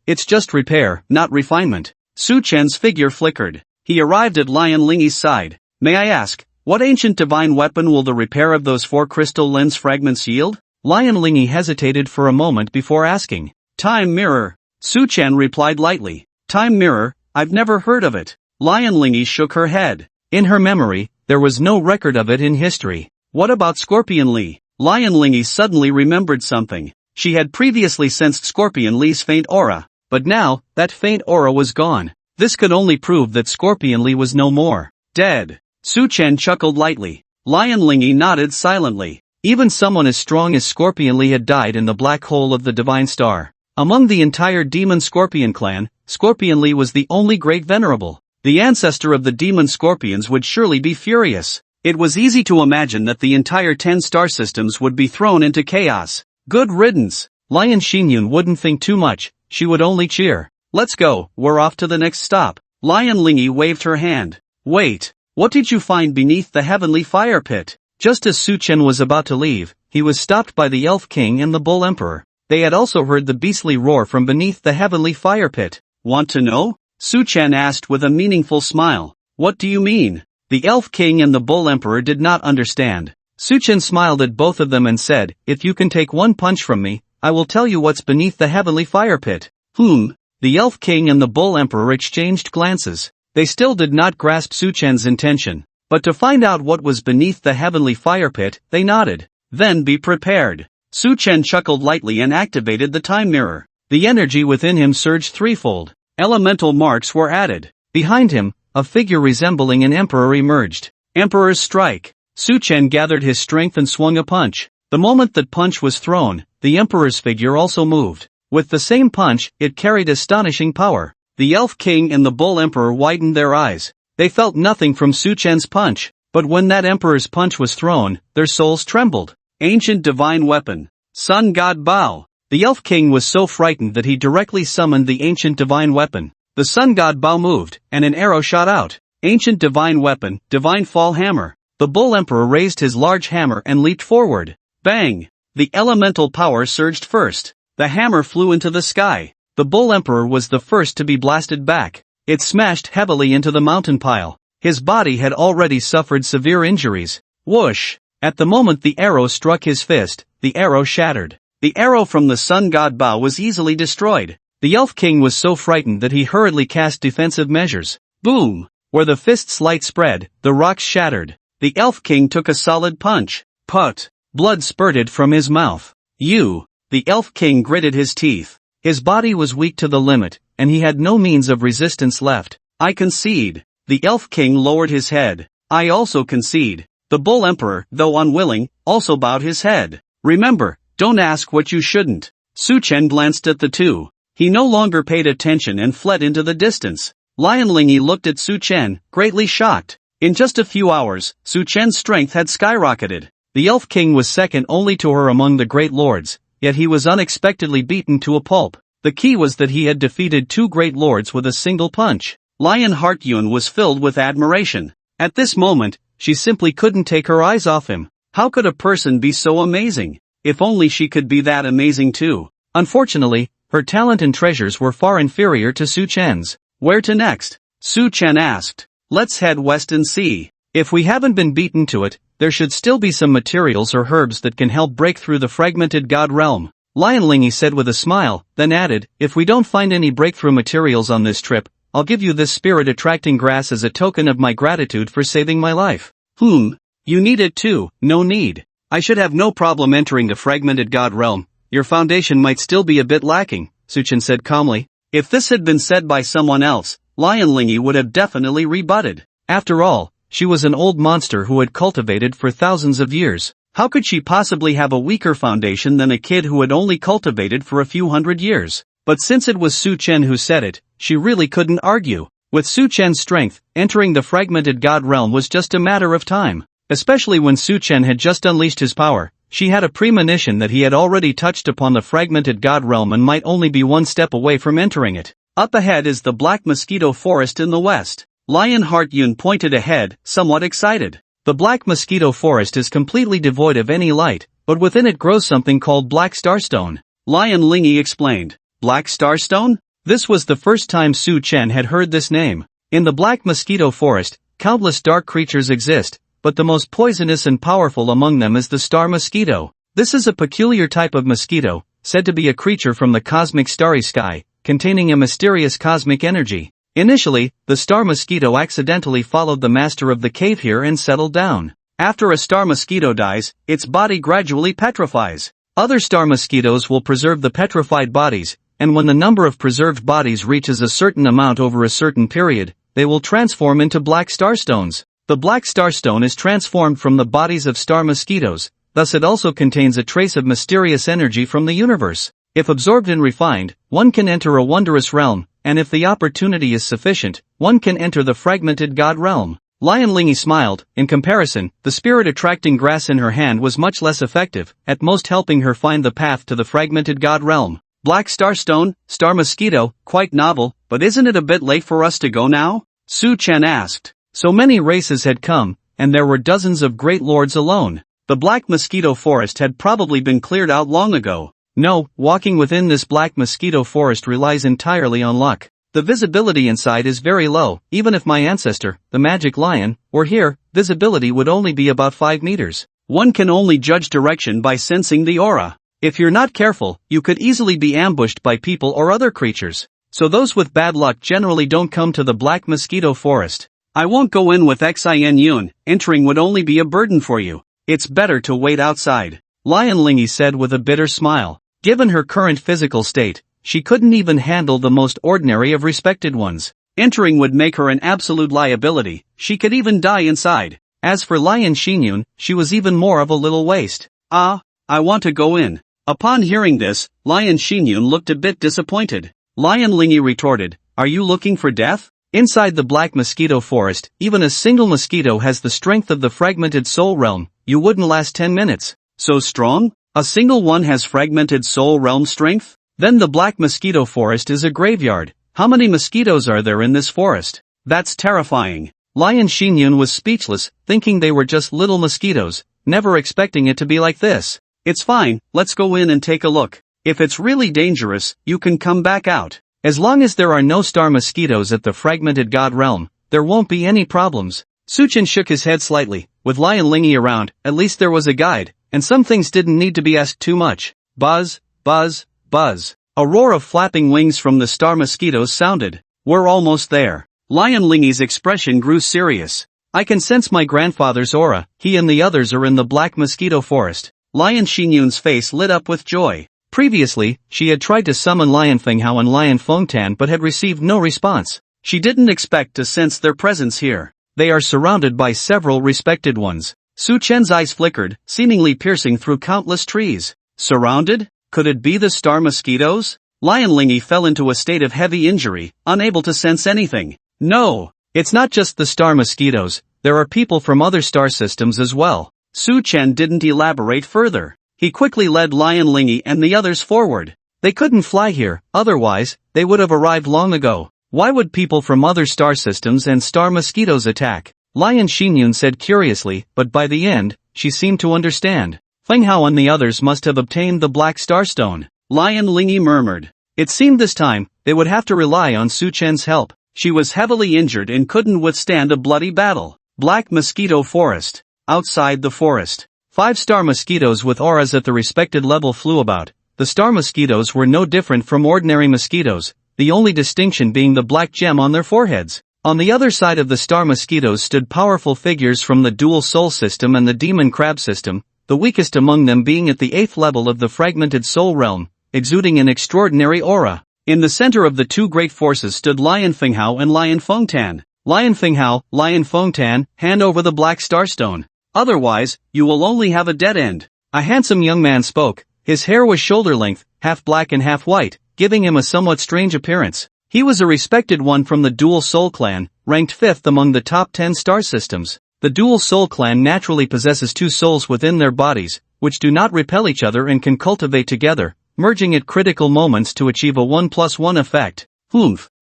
It's just repair, not refinement. Su Chen's figure flickered. He arrived at Lion Lingy's side. May I ask, what ancient divine weapon will the repair of those 4 crystal lens fragments yield? Lion Lingy hesitated for a moment before asking. Time mirror. Su Chen replied lightly. Time mirror, I've never heard of it. Lion Lingy shook her head. In her memory, there was no record of it in history. What about Scorpion Li? Lion Lingy suddenly remembered something. She had previously sensed Scorpion Li's faint aura, but now, that faint aura was gone. This could only prove that Scorpion Li was no more. Dead. Su Chen chuckled lightly. Lion Lingy nodded silently. Even someone as strong as Scorpion Li had died in the black hole of the Divine Star. Among the entire Demon Scorpion clan, Scorpion Li was the only great venerable. The ancestor of the Demon Scorpions would surely be furious. It was easy to imagine that the entire 10 star systems would be thrown into chaos. Good riddance. Lion Xinyun wouldn't think too much, she would only cheer. Let's go, we're off to the next stop. Lion Lingy waved her hand. Wait, what did you find beneath the heavenly fire pit? Just as Su Chen was about to leave, he was stopped by the Elf King and the Bull Emperor. They had also heard the beastly roar from beneath the heavenly fire pit. Want to know? Su Chen asked with a meaningful smile. What do you mean? The Elf King and the Bull Emperor did not understand. Su Chen smiled at both of them and said, if you can take one punch from me, I will tell you what's beneath the heavenly fire pit. The Elf King and the Bull Emperor exchanged glances. They still did not grasp Su Chen's intention. But to find out what was beneath the heavenly fire pit, they nodded. Then be prepared. Su Chen chuckled lightly and activated the time mirror. The energy within him surged threefold. Elemental marks were added. Behind him, a figure resembling an emperor emerged. Emperor's strike. Su Chen gathered his strength and swung a punch. The moment that punch was thrown, the emperor's figure also moved. With the same punch, it carried astonishing power. The Elf King and the Bull Emperor widened their eyes. They felt nothing from Su Chen's punch, but when that emperor's punch was thrown, their souls trembled. Ancient divine weapon. Sun God Bao. The Elf King was so frightened that he directly summoned the ancient divine weapon. The Sun God Bao moved, and an arrow shot out. Ancient divine weapon, divine fall hammer. The Bull Emperor raised his large hammer and leaped forward. Bang! The elemental power surged first. The hammer flew into the sky. The Bull Emperor was the first to be blasted back. It smashed heavily into the mountain pile. His body had already suffered severe injuries. Whoosh! At the moment the arrow struck his fist, the arrow shattered. The arrow from the Sun God Bao was easily destroyed. The Elf King was so frightened that he hurriedly cast defensive measures. Boom! Where the fist's light spread, the rocks shattered. The Elf King took a solid punch. Put! Blood spurted from his mouth. The Elf King gritted his teeth. His body was weak to the limit, and he had no means of resistance left. I concede. The Elf King lowered his head. I also concede. The Bull Emperor, though unwilling, also bowed his head. Remember, don't ask what you shouldn't. Su Chen glanced at the two. He no longer paid attention and fled into the distance. Lion Lingy looked at Su Chen, greatly shocked. In just a few hours, Su Chen's strength had skyrocketed. The Elf King was second only to her among the great lords, yet he was unexpectedly beaten to a pulp. The key was that he had defeated two great lords with a single punch. Lion Heart Yun was filled with admiration. At this moment, she simply couldn't take her eyes off him. How could a person be so amazing? If only she could be that amazing too. Unfortunately, her talent and treasures were far inferior to Su Chen's. Where to next? Su Chen asked. Let's head west and see. If we haven't been beaten to it, there should still be some materials or herbs that can help break through the fragmented god realm. Lion Lingy said with a smile, then added, if we don't find any breakthrough materials on this trip, I'll give you this spirit-attracting grass as a token of my gratitude for saving my life. You need it too. No need. I should have no problem entering the fragmented god realm. Your foundation might still be a bit lacking, Su Chen said calmly. If this had been said by someone else, Lion Lingy would have definitely rebutted. After all, she was an old monster who had cultivated for thousands of years. How could she possibly have a weaker foundation than a kid who had only cultivated for a few hundred years? But since it was Su Chen who said it, she really couldn't argue. With Su Chen's strength, entering the fragmented god realm was just a matter of time. Especially when Su Chen had just unleashed his power, she had a premonition that he had already touched upon the fragmented god realm and might only be one step away from entering it. Up ahead is the Black Mosquito Forest in the west. Lion Heart Yun pointed ahead, somewhat excited. The Black Mosquito Forest is completely devoid of any light, but within it grows something called Black Starstone. Lion Lingy explained. Black Starstone? This was the first time Su Chen had heard this name. In the Black Mosquito Forest, countless dark creatures exist, but the most poisonous and powerful among them is the star mosquito. This is a peculiar type of mosquito, said to be a creature from the cosmic starry sky, containing a mysterious cosmic energy. Initially, the star mosquito accidentally followed the master of the cave here and settled down. After a star mosquito dies, its body gradually petrifies. Other star mosquitoes will preserve the petrified bodies, and when the number of preserved bodies reaches a certain amount over a certain period, they will transform into black starstones. The black starstone is transformed from the bodies of star mosquitoes, thus it also contains a trace of mysterious energy from the universe. If absorbed and refined, one can enter a wondrous realm, and if the opportunity is sufficient, one can enter the fragmented god realm. Lion Lingy smiled. In comparison, the spirit-attracting grass in her hand was much less effective, at most helping her find the path to the fragmented god realm. Black starstone, star mosquito, quite novel, but isn't it a bit late for us to go now? Su Chen asked. So many races had come, and there were dozens of great lords alone. The Black Mosquito Forest had probably been cleared out long ago. No, walking within this Black Mosquito Forest relies entirely on luck. The visibility inside is very low. Even if my ancestor, the Magic Lion, were here, visibility would only be about 5 meters. One can only judge direction by sensing the aura. If you're not careful, you could easily be ambushed by people or other creatures. So those with bad luck generally don't come to the Black Mosquito Forest. I won't go in with Xin Yun, entering would only be a burden for you. It's better to wait outside. Lion Lingy said with a bitter smile. Given her current physical state, she couldn't even handle the most ordinary of respected ones. Entering would make her an absolute liability. She could even die inside. As for Lion Xinyun, she was even more of a little waste. I want to go in. Upon hearing this, Lion Xinyun looked a bit disappointed. Lion Lingy retorted, are you looking for death? Inside the Black Mosquito Forest, even a single mosquito has the strength of the fragmented soul realm. You wouldn't last 10 minutes. So strong? A single one has fragmented soul realm strength? Then the Black Mosquito Forest is a graveyard. How many mosquitoes are there in this forest? That's terrifying. Lion Xinyun was speechless, thinking they were just little mosquitoes, never expecting it to be like this. It's fine, let's go in and take a look. If it's really dangerous, you can come back out. As long as there are no star mosquitoes at the fragmented god realm, there won't be any problems. Su Chen shook his head slightly. With Lion Lingy around, at least there was a guide, and some things didn't need to be asked too much. Buzz, buzz, buzz. A roar of flapping wings from the star mosquitoes sounded. We're almost there. Lion Lingy's expression grew serious. I can sense my grandfather's aura. He and the others are in the Black Mosquito Forest. Lion Xinyun's face lit up with joy. Previously, she had tried to summon Lion Fenghao and Lion Fengtan but had received no response. She didn't expect to sense their presence here. They are surrounded by several respected ones. Su Chen's eyes flickered, seemingly piercing through countless trees. Surrounded? Could it be the star mosquitoes? Lion Lingy fell into a state of heavy injury, unable to sense anything. No, it's not just the star mosquitoes, there are people from other star systems as well. Su Chen didn't elaborate further. He quickly led Lion Lingy and the others forward. They couldn't fly here, otherwise, they would have arrived long ago. Why would people from other star systems and star mosquitoes attack? Lion Xinyun said curiously, but by the end, she seemed to understand. Feng Hao and the others must have obtained the Black Starstone. Lion Lingy murmured. It seemed this time, they would have to rely on Su Chen's help. She was heavily injured and couldn't withstand a bloody battle. Black Mosquito Forest. Outside the forest, 5-star mosquitoes with auras at the respected level flew about. The star mosquitoes were no different from ordinary mosquitoes, the only distinction being the black gem on their foreheads. On the other side of the star mosquitoes stood powerful figures from the dual soul system and the demon crab system, the weakest among them being at the 8th level of the fragmented soul realm, exuding an extraordinary aura. In the center of the two great forces stood Lion Fenghao and Lion Fengtan. Lion Fenghao, Lion Fengtan, hand over the Black Starstone. Otherwise, you will only have a dead end. A handsome young man spoke. His hair was shoulder length, half black and half white, giving him a somewhat strange appearance. He was a respected one from the Dual Soul clan, ranked 5th among the top 10 star systems. The Dual Soul clan naturally possesses 2 souls within their bodies, which do not repel each other and can cultivate together, merging at critical moments to achieve a 1+1 effect.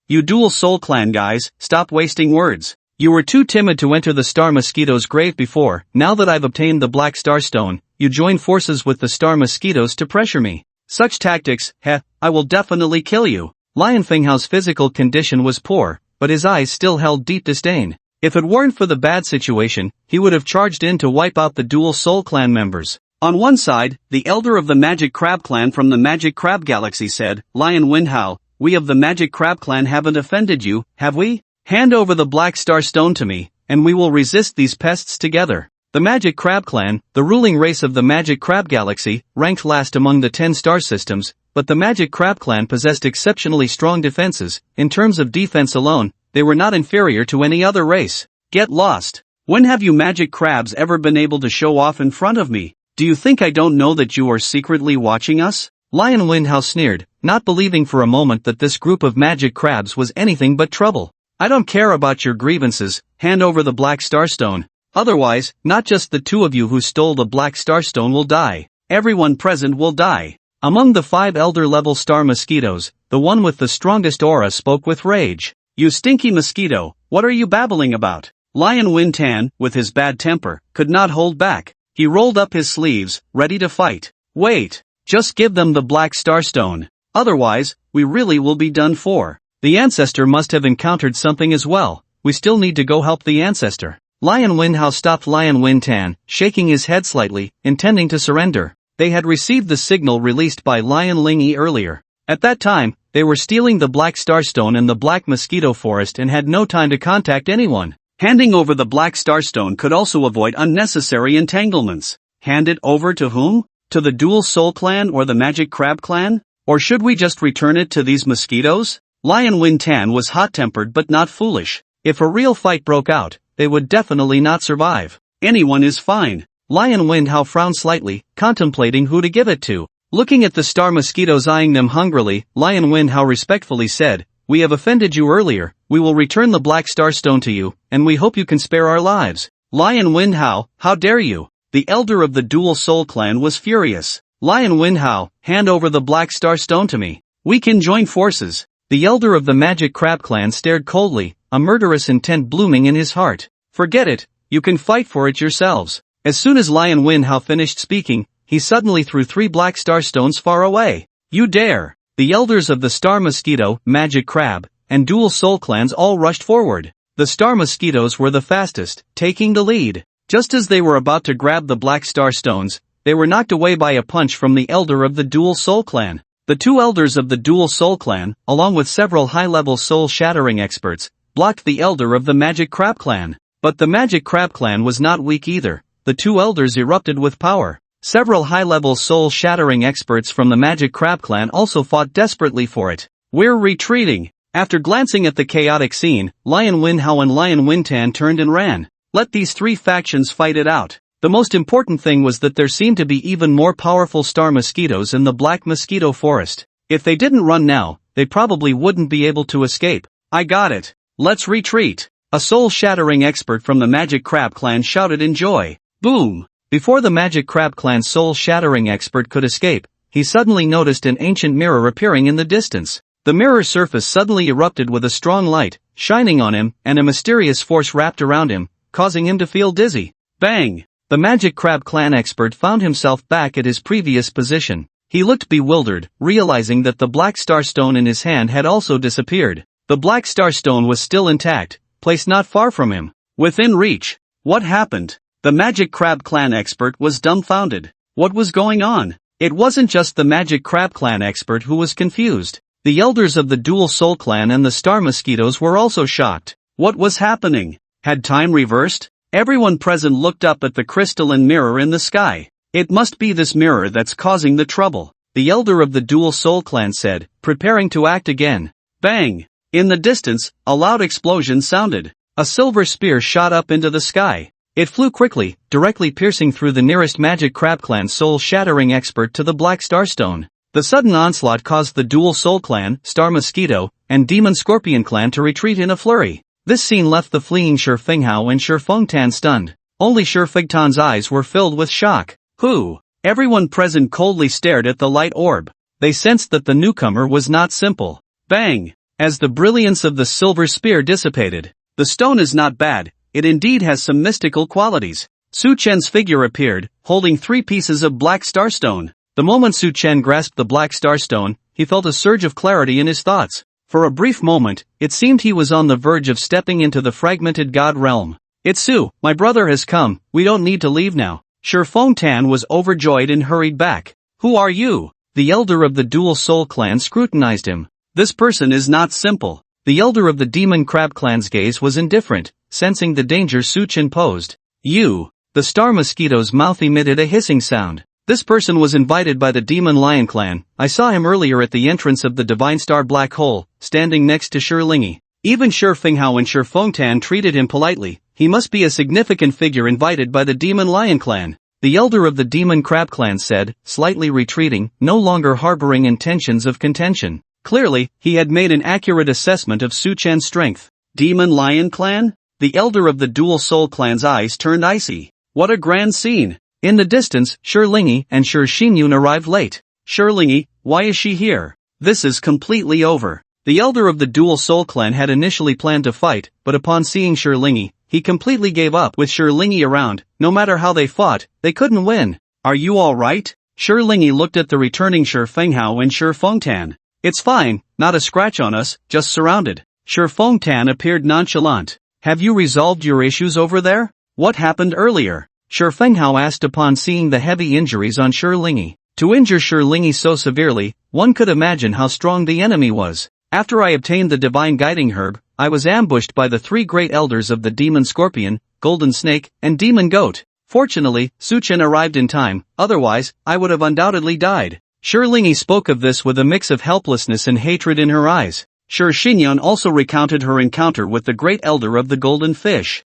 You Dual Soul clan guys, stop wasting words. You were too timid to enter the Star Mosquito's grave before. Now that I've obtained the Black Starstone, you join forces with the Star Mosquitoes to pressure me. Such tactics, I will definitely kill you. Lion Fenghao's physical condition was poor, but his eyes still held deep disdain. If it weren't for the bad situation, he would have charged in to wipe out the Dual Soul clan members. On one side, the elder of the Magic Crab clan from the Magic Crab Galaxy said, Lion Windhao, we of the Magic Crab clan haven't offended you, have we? Hand over the Black Star Stone to me, and we will resist these pests together. The Magic Crab clan, the ruling race of the Magic Crab Galaxy, ranked last among the 10 star systems, but the Magic Crab clan possessed exceptionally strong defenses. In terms of defense alone, they were not inferior to any other race. Get lost. When have you Magic Crabs ever been able to show off in front of me? Do you think I don't know that you are secretly watching us? Lion Windhao sneered, not believing for a moment that this group of Magic Crabs was anything but trouble. I don't care about your grievances, hand over the Black Starstone. Otherwise, not just the 2 of you who stole the Black Starstone will die. Everyone present will die. Among the 5 elder-level star mosquitoes, the one with the strongest aura spoke with rage. You stinky mosquito, what are you babbling about? Lion Wintan, with his bad temper, could not hold back. He rolled up his sleeves, ready to fight. Wait, just give them the Black Starstone. Otherwise, we really will be done for. The ancestor must have encountered something as well. We still need to go help the ancestor. Lion Windhao stopped Lion Wintan, shaking his head slightly, intending to surrender. They had received the signal released by Lion Lingy earlier. At that time, they were stealing the Black Starstone in the Black Mosquito Forest and had no time to contact anyone. Handing over the Black Starstone could also avoid unnecessary entanglements. Hand it over to whom? To the Dual Soul clan or the Magic Crab clan? Or should we just return it to these mosquitoes? Lion Wintan was hot-tempered but not foolish. If a real fight broke out, they would definitely not survive. Anyone is fine. Lion Windhao frowned slightly, contemplating who to give it to. Looking at the star mosquitoes eyeing them hungrily, Lion Windhao respectfully said, We have offended you earlier, we will return the Black Starstone to you, and we hope you can spare our lives. Lion Windhao, how dare you? The elder of the Dual Soul clan was furious. Lion Windhao, hand over the Black Starstone to me. We can join forces. The elder of the Magic Crab clan stared coldly, a murderous intent blooming in his heart. Forget it, you can fight for it yourselves. As soon as Lion Windhao finished speaking, he suddenly threw 3 Black Starstones far away. You dare! The elders of the Star Mosquito, Magic Crab, and Dual Soul clans all rushed forward. The Star Mosquitoes were the fastest, taking the lead. Just as they were about to grab the Black Starstones, they were knocked away by a punch from the elder of the Dual Soul clan. The 2 elders of the Dual Soul clan, along with several high-level soul-shattering experts, blocked the elder of the Magic Crab clan. But the Magic Crab clan was not weak either. The 2 elders erupted with power. Several high-level soul-shattering experts from the Magic Crab clan also fought desperately for it. We're retreating. After glancing at the chaotic scene, Lion Windhao and Lion Wintan turned and ran. Let these 3 factions fight it out. The most important thing was that there seemed to be even more powerful star mosquitoes in the Black Mosquito Forest. If they didn't run now, they probably wouldn't be able to escape. I got it. Let's retreat. A soul-shattering expert from the Magic Crab clan shouted in joy. Boom! Before the Magic Crab Clan's soul-shattering expert could escape, he suddenly noticed an ancient mirror appearing in the distance. The mirror's surface suddenly erupted with a strong light, shining on him, and a mysterious force wrapped around him, causing him to feel dizzy. Bang! The Magic Crab Clan expert found himself back at his previous position. He looked bewildered, realizing that the Black Star Stone in his hand had also disappeared. The Black Star Stone was still intact, placed not far from him. Within reach. What happened? The Magic Crab Clan expert was dumbfounded. What was going on? It wasn't just the Magic Crab Clan expert who was confused. The elders of the Dual Soul Clan and the Star Mosquitoes were also shocked. What was happening? Had time reversed? Everyone present looked up at the crystalline mirror in the sky. It must be this mirror that's causing the trouble, the elder of the Dual Soul Clan said, preparing to act again. Bang! In the distance, a loud explosion sounded. A silver spear shot up into the sky. It flew quickly, directly piercing through the nearest Magic Crab Clan soul-shattering expert to the Black Star Stone. The sudden onslaught caused the Dual Soul Clan, Star Mosquito, and Demon Scorpion Clan to retreat in a flurry. This scene left the fleeing Shi Fenghao and Shi Fengtan stunned. Only Shi Fengtan's eyes were filled with shock. Who? Everyone present coldly stared at the light orb. They sensed that the newcomer was not simple. Bang! As the brilliance of the silver spear dissipated. The stone is not bad, it indeed has some mystical qualities. Su Chen's figure appeared, holding 3 pieces of Black Star Stone. The moment Su Chen grasped the Black Star Stone, he felt a surge of clarity in his thoughts. For a brief moment, it seemed he was on the verge of stepping into the fragmented god realm. It's Su, my brother has come, we don't need to leave now. Shi Fengtan was overjoyed and hurried back. Who are you? The elder of the Dual Soul Clan scrutinized him. This person is not simple. The elder of the Demon Crab Clan's gaze was indifferent, sensing the danger Su Chen posed. You. The Star Mosquito's mouth emitted a hissing sound. This person was invited by the Demon Lion Clan. I saw him earlier at the entrance of the Divine Star Black Hole, standing next to Shi Lingy. Even Shi Fenghao and Shi Fengtan treated him politely. He must be a significant figure invited by the Demon Lion Clan. The elder of the Demon Crab Clan said, slightly retreating, no longer harboring intentions of contention. Clearly, he had made an accurate assessment of Su Chen's strength. Demon Lion Clan? The elder of the Dual Soul Clan's eyes turned icy. What a grand scene! In the distance, Shi Lingy and Shi Xinyun arrived late. Shi Lingy, why is she here? This is completely over. The elder of the Dual Soul Clan had initially planned to fight, but upon seeing Shi Lingy, he completely gave up. With Shi Lingy around, no matter how they fought, they couldn't win. Are you alright? Shi Lingy looked at the returning Shi Fenghao and Shi Fengtan. It's fine, not a scratch on us, just surrounded. Shi Fengtan appeared nonchalant. Have you resolved your issues over there? What happened earlier? Shi Fenghao asked upon seeing the heavy injuries on Shi Lingy. To injure Shi Lingy so severely, one could imagine how strong the enemy was. After I obtained the Divine Guiding Herb, I was ambushed by the 3 great elders of the Demon Scorpion, Golden Snake, and Demon Goat. Fortunately, Su Chen arrived in time, otherwise, I would have undoubtedly died. Shi Lingy spoke of this with a mix of helplessness and hatred in her eyes. Shi Xinyun also recounted her encounter with the great elder of the Golden Fish.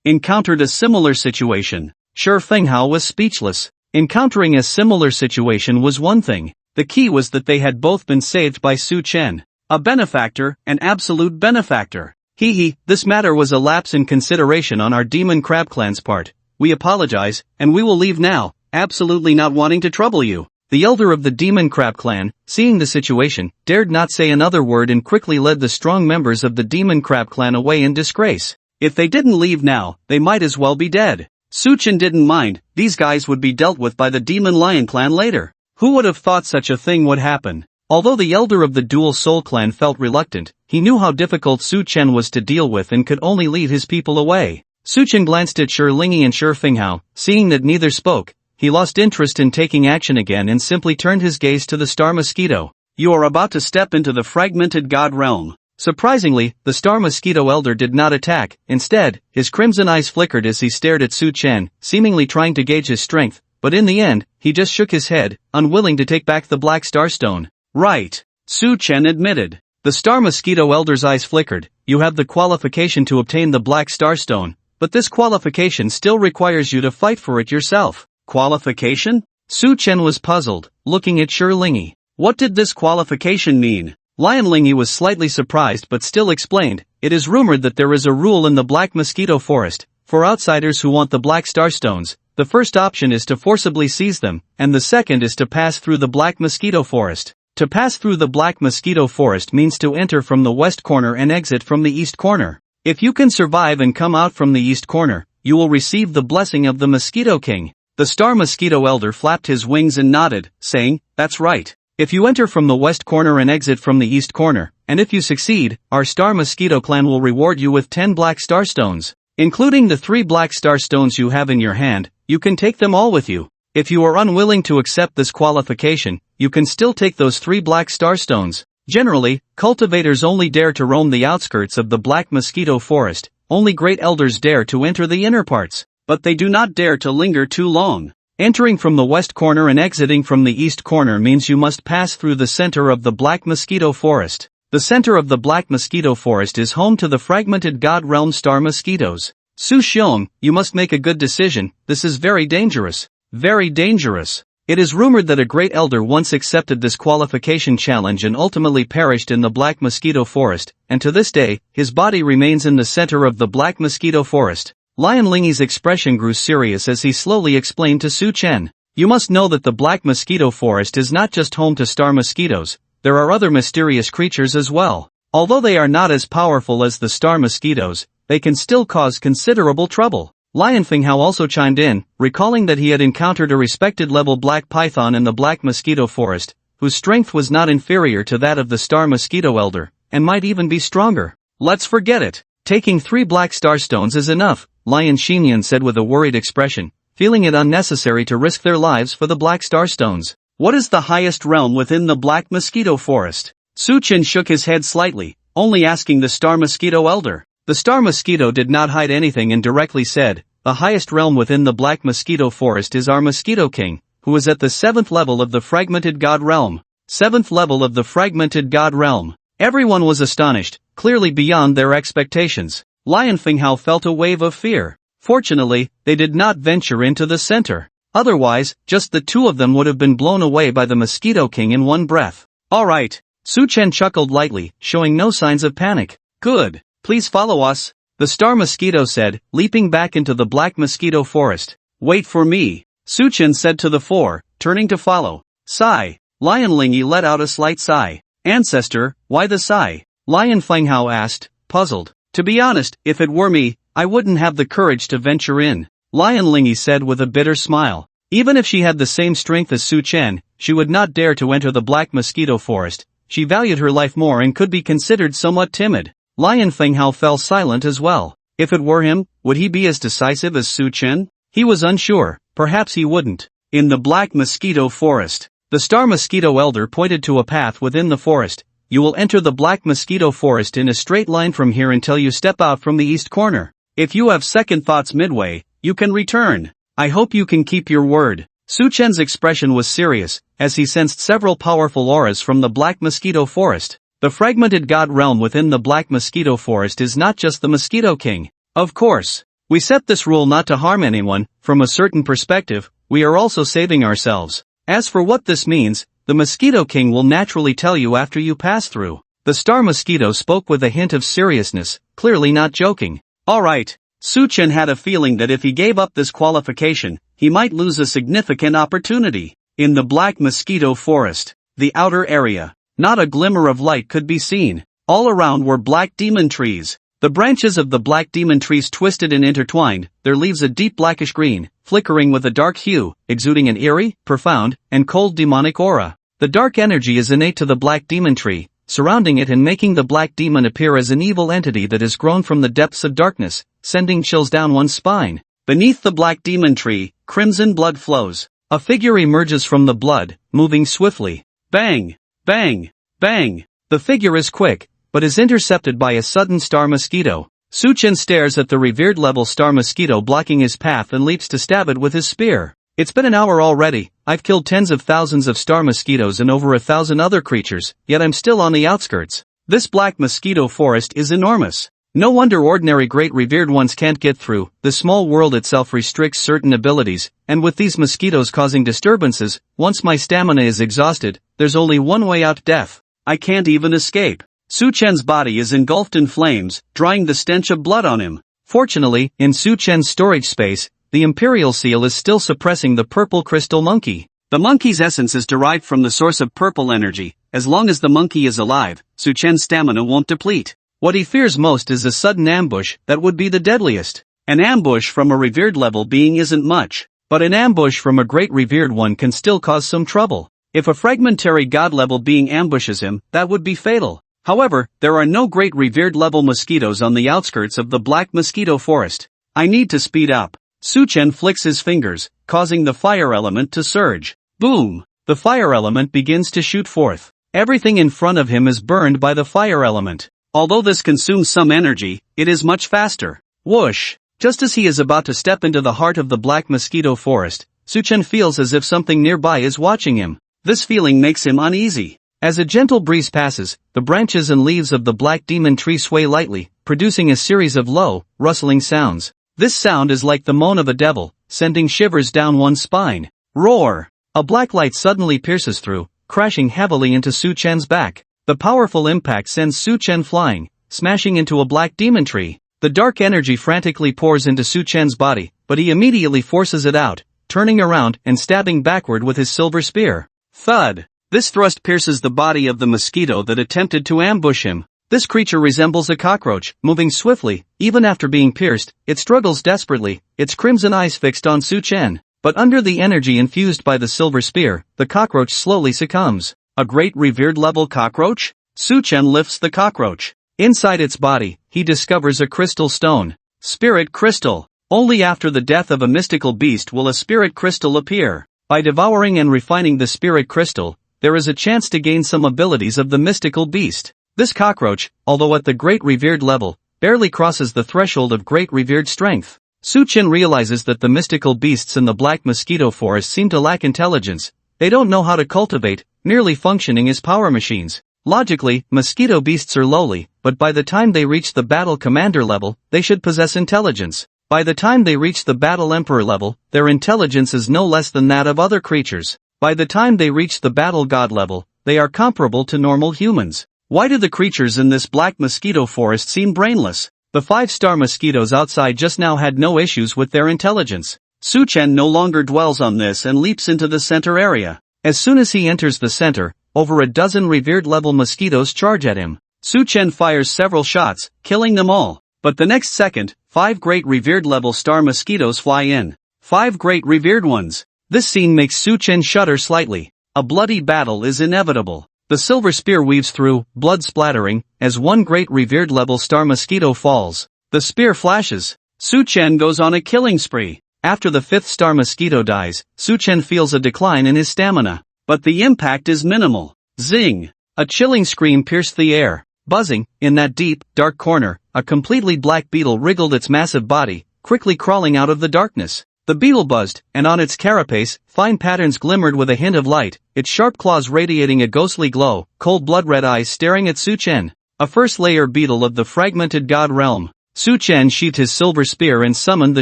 Encountered a similar situation. Shi Fenghao was speechless. Encountering a similar situation was one thing. The key was that they had both been saved by Su Chen. A benefactor, an absolute benefactor. This matter was a lapse in consideration on our Demon Crab Clan's part. We apologize, and we will leave now, absolutely not wanting to trouble you. The elder of the Demon Crab Clan, seeing the situation, dared not say another word and quickly led the strong members of the Demon Crab Clan away in disgrace. If they didn't leave now, they might as well be dead. Su Chen didn't mind, these guys would be dealt with by the Demon Lion Clan later. Who would have thought such a thing would happen? Although the elder of the Dual Soul Clan felt reluctant, he knew how difficult Su Chen was to deal with and could only lead his people away. Su Chen glanced at Shi Lingy and Shi Fenghao, seeing that neither spoke. He lost interest in taking action again and simply turned his gaze to the Star Mosquito. You are about to step into the fragmented god realm. Surprisingly, the Star Mosquito elder did not attack. Instead, his crimson eyes flickered as he stared at Su Chen, seemingly trying to gauge his strength, but in the end, he just shook his head, unwilling to take back the Black Star Stone. Right. Su Chen admitted. The Star Mosquito elder's eyes flickered. You have the qualification to obtain the Black Star Stone, but this qualification still requires you to fight for it yourself. Qualification? Su Chen was puzzled, looking at Shi Lingy. What did this qualification mean? Lion Lingy was slightly surprised but still explained, it is rumored that there is a rule in the Black Mosquito Forest, for outsiders who want the Black Star Stones, The first option is to forcibly seize them, and the second is to pass through the Black Mosquito Forest. To pass through the Black Mosquito Forest means to enter from the west corner and exit from the east corner. If you can survive and come out from the east corner, you will receive the blessing of the Mosquito King. The Star Mosquito Elder flapped his wings and nodded, saying, "That's right. If you enter from the west corner and exit from the east corner, and if you succeed, our Star Mosquito clan will reward you with 10 black star stones. Including the 3 black star stones you have in your hand, you can take them all with you. If you are unwilling to accept this qualification, you can still take those 3 black star stones." Generally, cultivators only dare to roam the outskirts of the Black Mosquito Forest, only great elders dare to enter the inner parts, but they do not dare to linger too long. Entering from the west corner and exiting from the east corner means you must pass through the center of the Black Mosquito Forest. The center of the Black Mosquito Forest is home to the fragmented god realm star mosquitoes. Su Xiong, you must make a good decision, this is very dangerous. Very dangerous. It is rumored that a great elder once accepted this qualification challenge and ultimately perished in the Black Mosquito Forest, and to this day, his body remains in the center of the Black Mosquito Forest. Lion Lingyi's expression grew serious as he slowly explained to Su Chen. You must know that the Black Mosquito Forest is not just home to star mosquitoes, there are other mysterious creatures as well. Although they are not as powerful as the star mosquitoes, they can still cause considerable trouble. Lion Finghao also chimed in, recalling that he had encountered a respected level black python in the Black Mosquito Forest, whose strength was not inferior to that of the Star Mosquito Elder, and might even be stronger. Let's forget it. Taking 3 black star stones is enough, Lion Xinyan said with a worried expression, feeling it unnecessary to risk their lives for the black star stones. What is the highest realm within the Black Mosquito Forest? Su Chen shook his head slightly, only asking the Star Mosquito Elder. The Star Mosquito did not hide anything and directly said, the highest realm within the Black Mosquito Forest is our Mosquito King, who is at the 7th level of the Fragmented God Realm. 7th level of the Fragmented God Realm. Everyone was astonished, clearly beyond their expectations. Lion Finghao felt a wave of fear. Fortunately, they did not venture into the center. Otherwise, just the 2 of them would have been blown away by the Mosquito King in one breath. Alright. Su Chen chuckled lightly, showing no signs of panic. Good. Please follow us, the Star Mosquito said, leaping back into the Black Mosquito Forest. Wait for me, Su Chen said to the 4, turning to follow. Sigh. Lion Lingyi let out a slight sigh. Ancestor, why the sigh? Lion Finghao asked, puzzled. To be honest, if it were me, I wouldn't have the courage to venture in, Lion Lingyi said with a bitter smile. Even if she had the same strength as Su Chen, she would not dare to enter the Black Mosquito Forest. She valued her life more and could be considered somewhat timid. Lion Finghao fell silent as well. If it were him, would he be as decisive as Su Chen? He was unsure, perhaps he wouldn't. In the Black Mosquito Forest, the Star Mosquito Elder pointed to a path within the forest. You will enter the Black Mosquito Forest in a straight line from here until you step out from the east corner. If you have second thoughts midway, you can return. I hope you can keep your word. Su Chen's expression was serious, as he sensed several powerful auras from the Black Mosquito Forest. The fragmented god realm within the Black Mosquito Forest is not just the Mosquito King. Of course. We set this rule not to harm anyone. From a certain perspective, we are also saving ourselves. As for what this means, the Mosquito King will naturally tell you after you pass through. The Star Mosquito spoke with a hint of seriousness, clearly not joking. Alright. Su Chen had a feeling that if he gave up this qualification, he might lose a significant opportunity. In the Black Mosquito Forest, the outer area, not a glimmer of light could be seen. All around were black demon trees. The branches of the black demon trees twisted and intertwined, their leaves a deep blackish green, flickering with a dark hue, exuding an eerie, profound, and cold demonic aura. The dark energy is innate to the black demon tree, surrounding it and making the black demon appear as an evil entity that has grown from the depths of darkness, sending chills down one's spine. Beneath the black demon tree, crimson blood flows. A figure emerges from the blood, moving swiftly. Bang! Bang! Bang! The figure is quick, but is intercepted by a sudden star mosquito. Su Chen stares at the revered level star mosquito blocking his path and leaps to stab it with his spear. It's been an hour already. I've killed tens of thousands of star mosquitoes and over 1,000 other creatures, yet I'm still on the outskirts. This Black Mosquito Forest is enormous. No wonder ordinary great revered ones can't get through. The small world itself restricts certain abilities, and with these mosquitoes causing disturbances, once my stamina is exhausted, there's only one way out: death. I can't even escape. Su Chen's body is engulfed in flames, drying the stench of blood on him. Fortunately, in Su Chen's storage space, the Imperial Seal is still suppressing the purple crystal monkey. The monkey's essence is derived from the source of purple energy. As long as the monkey is alive, Su Chen's stamina won't deplete. What he fears most is a sudden ambush that would be the deadliest. An ambush from a revered level being isn't much, but an ambush from a great revered one can still cause some trouble. If a fragmentary god level being ambushes him, that would be fatal. However, there are no great revered level mosquitoes on the outskirts of the Black Mosquito Forest. I need to speed up. Su Chen flicks his fingers, causing the fire element to surge. Boom! The fire element begins to shoot forth. Everything in front of him is burned by the fire element. Although this consumes some energy, it is much faster. Whoosh! Just as he is about to step into the heart of the Black Mosquito Forest, Su Chen feels as if something nearby is watching him. This feeling makes him uneasy. As a gentle breeze passes, the branches and leaves of the black demon tree sway lightly, producing a series of low, rustling sounds. This sound is like the moan of a devil, sending shivers down one's spine. Roar! A black light suddenly pierces through, crashing heavily into Su Chen's back. The powerful impact sends Su Chen flying, smashing into a black demon tree. The dark energy frantically pours into Su Chen's body, but he immediately forces it out, turning around and stabbing backward with his silver spear. Thud! This thrust pierces the body of the mosquito that attempted to ambush him. This creature resembles a cockroach, moving swiftly. Even after being pierced, it struggles desperately, its crimson eyes fixed on Su Chen. But under the energy infused by the silver spear, the cockroach slowly succumbs. A great revered level cockroach? Su Chen lifts the cockroach. Inside its body, he discovers a crystal stone. Spirit crystal. Only after the death of a mystical beast will a spirit crystal appear. By devouring and refining the spirit crystal, there is a chance to gain some abilities of the mystical beast. This cockroach, although at the great revered level, barely crosses the threshold of great revered strength. Su Chen realizes that the mystical beasts in the Black Mosquito Forest seem to lack intelligence. They don't know how to cultivate, merely functioning as power machines. Logically, mosquito beasts are lowly, but by the time they reach the battle commander level, they should possess intelligence. By the time they reach the battle emperor level, their intelligence is no less than that of other creatures. By the time they reach the battle god level, they are comparable to normal humans. Why do the creatures in this Black Mosquito Forest seem brainless? The 5-star mosquitoes outside just now had no issues with their intelligence. Su Chen no longer dwells on this and leaps into the center area. As soon as he enters the center, over a dozen revered level mosquitoes charge at him. Su Chen fires several shots, killing them all. But the next second, 5 great revered level star mosquitoes fly in. 5 great revered ones. This scene makes Su Chen shudder slightly. A bloody battle is inevitable. The silver spear weaves through, blood splattering, as one great revered level star mosquito falls. The spear flashes. Su Chen goes on a killing spree. After the 5th star mosquito dies, Su Chen feels a decline in his stamina. But the impact is minimal. Zing! A chilling scream pierced the air. Buzzing, in that deep, dark corner, a completely black beetle wriggled its massive body, quickly crawling out of the darkness. The beetle buzzed, and on its carapace, fine patterns glimmered with a hint of light, its sharp claws radiating a ghostly glow, cold blood-red eyes staring at Su Chen. A first-layer beetle of the fragmented god realm. Su Chen sheathed his silver spear and summoned the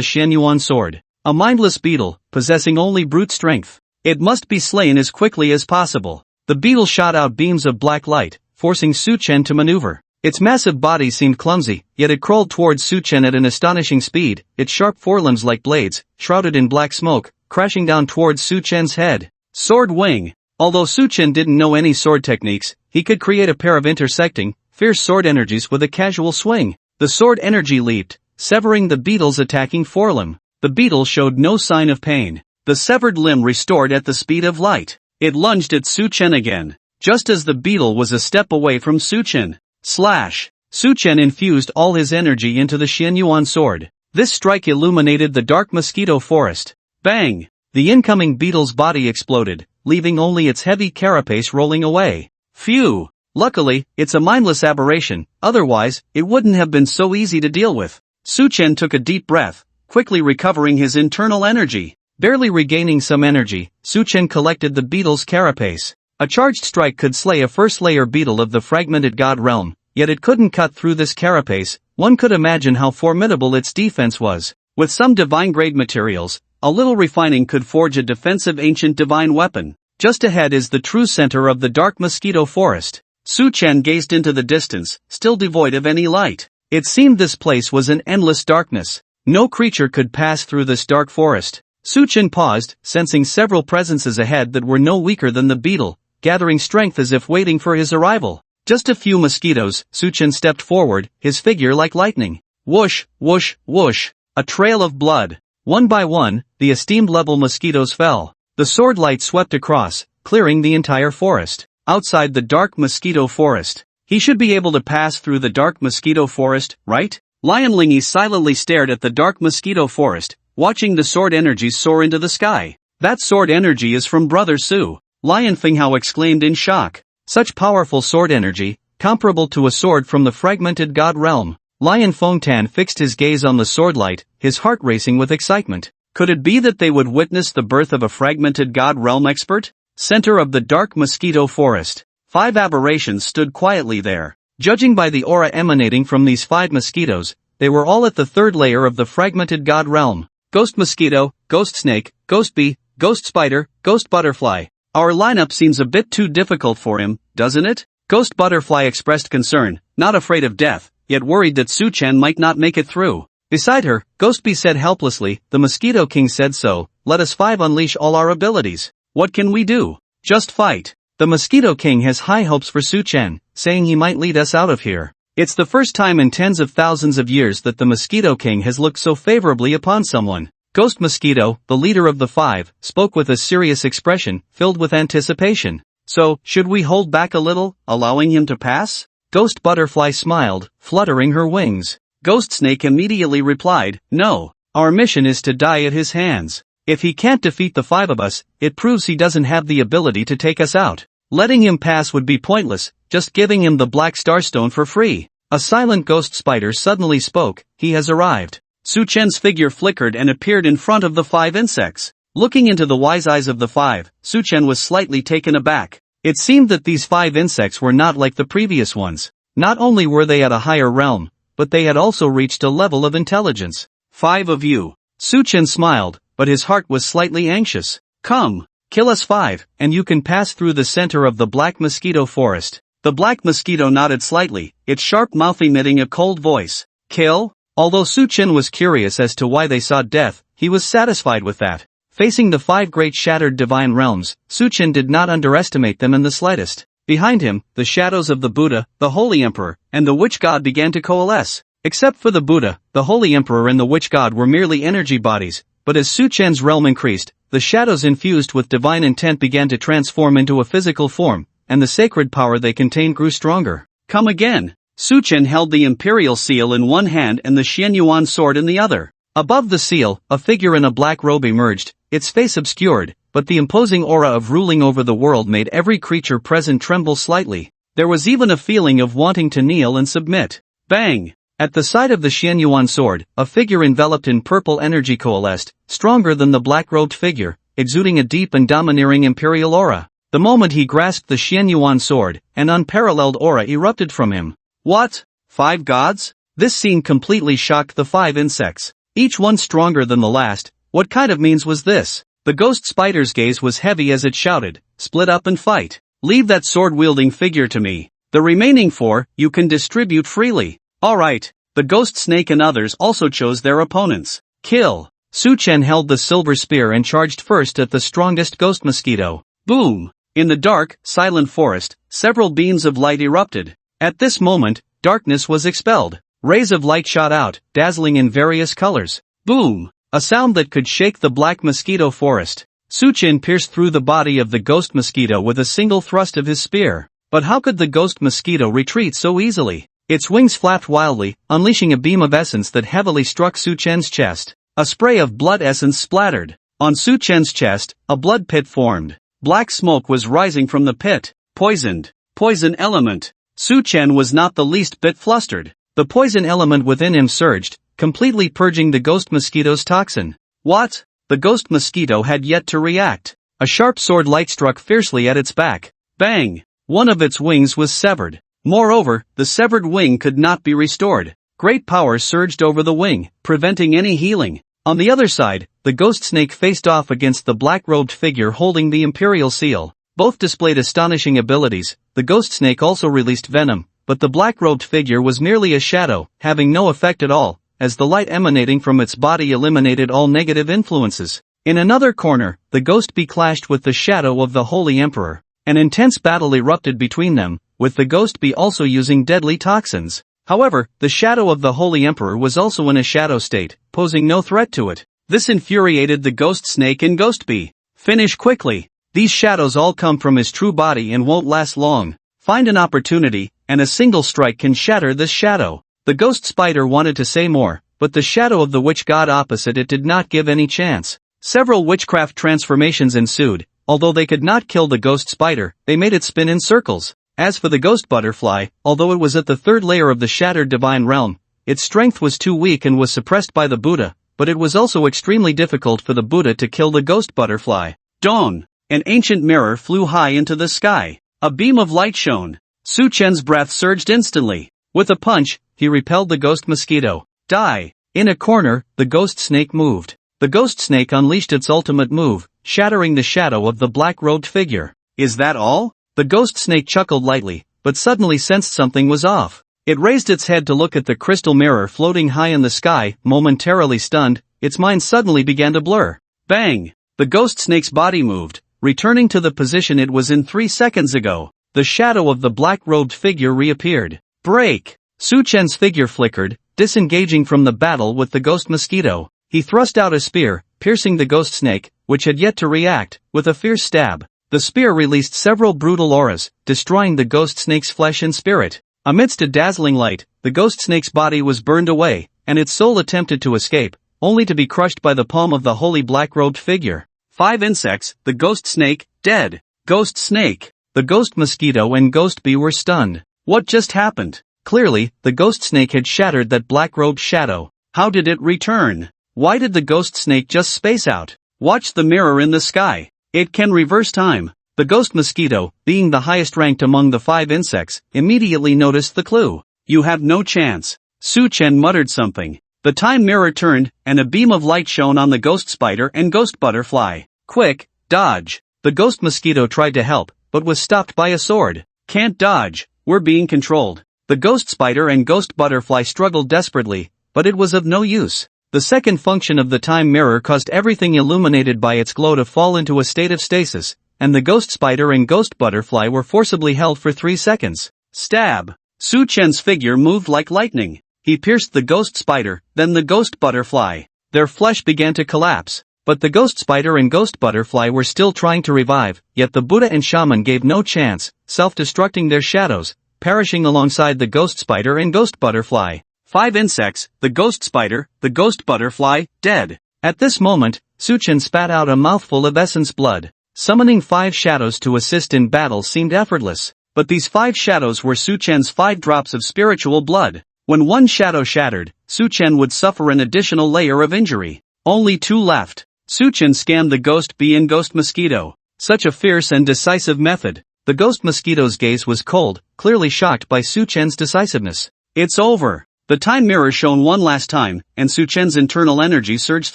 Xianyuan sword. A mindless beetle, possessing only brute strength. It must be slain as quickly as possible. The beetle shot out beams of black light, forcing Su Chen to maneuver. Its massive body seemed clumsy, yet it crawled towards Su Chen at an astonishing speed, its sharp forelimbs like blades, shrouded in black smoke, crashing down towards Su Chen's head. Sword wing. Although Su Chen didn't know any sword techniques, he could create a pair of intersecting, fierce sword energies with a casual swing. The sword energy leaped, severing the beetle's attacking forelimb. The beetle showed no sign of pain. The severed limb restored at the speed of light. It lunged at Su Chen again, just as the beetle was a step away from Su Chen. Slash! Su Chen infused all his energy into the Xianyuan sword. This strike illuminated the dark mosquito forest. Bang! The incoming beetle's body exploded, leaving only its heavy carapace rolling away. Phew! Luckily, it's a mindless aberration, otherwise, it wouldn't have been so easy to deal with. Su Chen took a deep breath, quickly recovering his internal energy. Barely regaining some energy, Su Chen collected the beetle's carapace. A charged strike could slay a first-layer beetle of the fragmented god realm, yet it couldn't cut through this carapace. One could imagine how formidable its defense was. With some divine-grade materials, a little refining could forge a defensive ancient divine weapon. Just ahead is the true center of the dark mosquito forest. Su Chen gazed into the distance, still devoid of any light. It seemed this place was in endless darkness. No creature could pass through this dark forest. Suchen paused, sensing several presences ahead that were no weaker than the beetle, gathering strength as if waiting for his arrival. Just a few mosquitoes. Suchen stepped forward, his figure like lightning. Whoosh, whoosh, whoosh. A trail of blood. One by one, the esteemed level mosquitoes fell. The sword light swept across, clearing the entire forest. Outside the dark mosquito forest. He should be able to pass through the dark mosquito forest, right? Lion Lingy silently stared at the dark mosquito forest, watching the sword energies soar into the sky. That sword energy is from Brother Su. Lion Finghao exclaimed in shock. Such powerful sword energy, comparable to a sword from the fragmented god realm. Lion Fengtan fixed his gaze on the sword light, his heart racing with excitement. Could it be that they would witness the birth of a fragmented god realm expert? Center of the dark mosquito forest. 5 aberrations stood quietly there. Judging by the aura emanating from these 5 mosquitoes, they were all at the 3rd layer of the fragmented god realm. Ghost mosquito, ghost snake, ghost bee, ghost spider, ghost butterfly. Our lineup seems a bit too difficult for him, doesn't it? Ghost butterfly expressed concern, not afraid of death, yet worried that Suchen might not make it through. Beside her, Ghost bee said helplessly, the Mosquito King said so, let us 5 unleash all our abilities. What can we do? Just fight. The Mosquito King has high hopes for Suchen, saying he might lead us out of here. It's the first time in tens of thousands of years that the Mosquito King has looked so favorably upon someone. Ghost Mosquito, the leader of the 5, spoke with a serious expression, filled with anticipation. So, should we hold back a little, allowing him to pass? Ghost Butterfly smiled, fluttering her wings. Ghost Snake immediately replied, no. Our mission is to die at his hands. If he can't defeat the 5 of us, it proves he doesn't have the ability to take us out. Letting him pass would be pointless, just giving him the Black Starstone for free. A silent ghost spider suddenly spoke, he has arrived. Suchen's figure flickered and appeared in front of the 5 insects. Looking into the wise eyes of the 5, Suchen was slightly taken aback. It seemed that these 5 insects were not like the previous ones. Not only were they at a higher realm, but they had also reached a level of intelligence. 5 of you. Suchen smiled, but his heart was slightly anxious. Come, kill us 5, and you can pass through the center of the black mosquito forest. The black mosquito nodded slightly, its sharp mouth emitting a cold voice. Kill? Although Suchen was curious as to why they sought death, he was satisfied with that. Facing the 5 great shattered divine realms, Suchen did not underestimate them in the slightest. Behind him, the shadows of the Buddha, the Holy Emperor, and the Witch God began to coalesce. Except for the Buddha, the Holy Emperor and the Witch God were merely energy bodies, but as Suchen's realm increased, the shadows infused with divine intent began to transform into a physical form, and the sacred power they contained grew stronger. Come again. Suchen held the imperial seal in one hand and the Xianyuan sword in the other. Above the seal, a figure in a black robe emerged, its face obscured, but the imposing aura of ruling over the world made every creature present tremble slightly. There was even a feeling of wanting to kneel and submit. Bang! At the side of the Xianyuan sword, a figure enveloped in purple energy coalesced, stronger than the black-robed figure, exuding a deep and domineering imperial aura. The moment he grasped the Xianyuan sword, an unparalleled aura erupted from him. What? 5 gods? This scene completely shocked the 5 insects. Each one stronger than the last. What kind of means was this? The ghost spider's gaze was heavy as it shouted, split up and fight. Leave that sword-wielding figure to me. The remaining 4, you can distribute freely. Alright. The ghost snake and others also chose their opponents. Kill. Suchen held the silver spear and charged first at the strongest ghost mosquito. Boom! In the dark, silent forest, several beams of light erupted. At this moment, darkness was expelled. Rays of light shot out, dazzling in various colors. Boom! A sound that could shake the black mosquito forest. Suchen pierced through the body of the ghost mosquito with a single thrust of his spear. But how could the ghost mosquito retreat so easily? Its wings flapped wildly, unleashing a beam of essence that heavily struck Suchen's chest. A spray of blood essence splattered. On Suchen's chest, a blood pit formed. Black smoke was rising from the pit. Poisoned. Poison element. Suchen was not the least bit flustered. The poison element within him surged, completely purging the ghost mosquito's toxin. What? The ghost mosquito had yet to react. A sharp sword light struck fiercely at its back. Bang! One of its wings was severed. Moreover, the severed wing could not be restored. Great power surged over the wing, preventing any healing. On the other side, the ghost snake faced off against the black-robed figure holding the imperial seal. Both displayed astonishing abilities. The ghost snake also released venom, but the black-robed figure was merely a shadow, having no effect at all. as the light emanating from its body eliminated all negative influences. In another corner, the ghost bee clashed with the shadow of the Holy Emperor. An intense battle erupted between them, with the ghost bee also using deadly toxins. However, the shadow of the Holy Emperor was also in a shadow state, posing no threat to it. This infuriated the ghost snake and ghost bee. Finish quickly. These shadows all come from his true body and won't last long. Find an opportunity, and a single strike can shatter this shadow. The ghost spider wanted to say more, but the shadow of the witch god opposite it did not give any chance. Several witchcraft transformations ensued. Although they could not kill the ghost spider, they made it spin in circles. As for the ghost butterfly, although it was at the third layer of the shattered divine realm, its strength was too weak and was suppressed by the Buddha, but it was also extremely difficult for the Buddha to kill the ghost butterfly. Dawn. An ancient mirror flew high into the sky. A beam of light shone. Su Chen's breath surged instantly. With a punch, he repelled the ghost mosquito. Die. In a corner, the ghost snake moved. The ghost snake unleashed its ultimate move, shattering the shadow of the black-robed figure. Is that all? The ghost snake chuckled lightly, but suddenly sensed something was off. It raised its head to look at the crystal mirror floating high in the sky. Momentarily stunned, its mind suddenly began to blur. Bang! The ghost snake's body moved, returning to the position it was in 3 seconds ago. The shadow of the black-robed figure reappeared. Break! Su Chen's figure flickered, disengaging from the battle with the ghost mosquito. He thrust out a spear, piercing the ghost snake, which had yet to react, with a fierce stab. The spear released several brutal auras, destroying the ghost snake's flesh and spirit. Amidst a dazzling light, the ghost snake's body was burned away, and its soul attempted to escape, only to be crushed by the palm of the holy black-robed figure. 5 insects, the ghost snake, dead. Ghost snake. The ghost mosquito and ghost bee were stunned. What just happened? Clearly, the ghost snake had shattered that black-robed shadow. How did it return? Why did the ghost snake just space out? Watch the mirror in the sky. It can reverse time. The ghost mosquito, being the highest ranked among the 5 insects, immediately noticed the clue. You have no chance. Su Chen muttered something. The time mirror turned, and a beam of light shone on the ghost spider and ghost butterfly. Quick, dodge. The ghost mosquito tried to help, but was stopped by a sword. Can't dodge. We're being controlled. The ghost spider and ghost butterfly struggled desperately, but it was of no use. The second function of the time mirror caused everything illuminated by its glow to fall into a state of stasis, and the ghost spider and ghost butterfly were forcibly held for 3 seconds. Stab! Su Chen's figure moved like lightning. He pierced the ghost spider, then the ghost butterfly. Their flesh began to collapse. But the ghost spider and ghost butterfly were still trying to revive, yet the Buddha and shaman gave no chance, self-destructing their shadows, perishing alongside the ghost spider and ghost butterfly. 5 insects, the ghost spider, the ghost butterfly, dead. At this moment, Su Chen spat out a mouthful of essence blood. Summoning 5 shadows to assist in battle seemed effortless, but these 5 shadows were Su Chen's 5 drops of spiritual blood. When one shadow shattered, Su Chen would suffer an additional layer of injury. Only 2 left. Su Chen scanned the ghost bee and ghost mosquito. Such a fierce and decisive method. The ghost mosquito's gaze was cold, clearly shocked by Su Chen's decisiveness. It's over. The time mirror shone one last time, and Su Chen's internal energy surged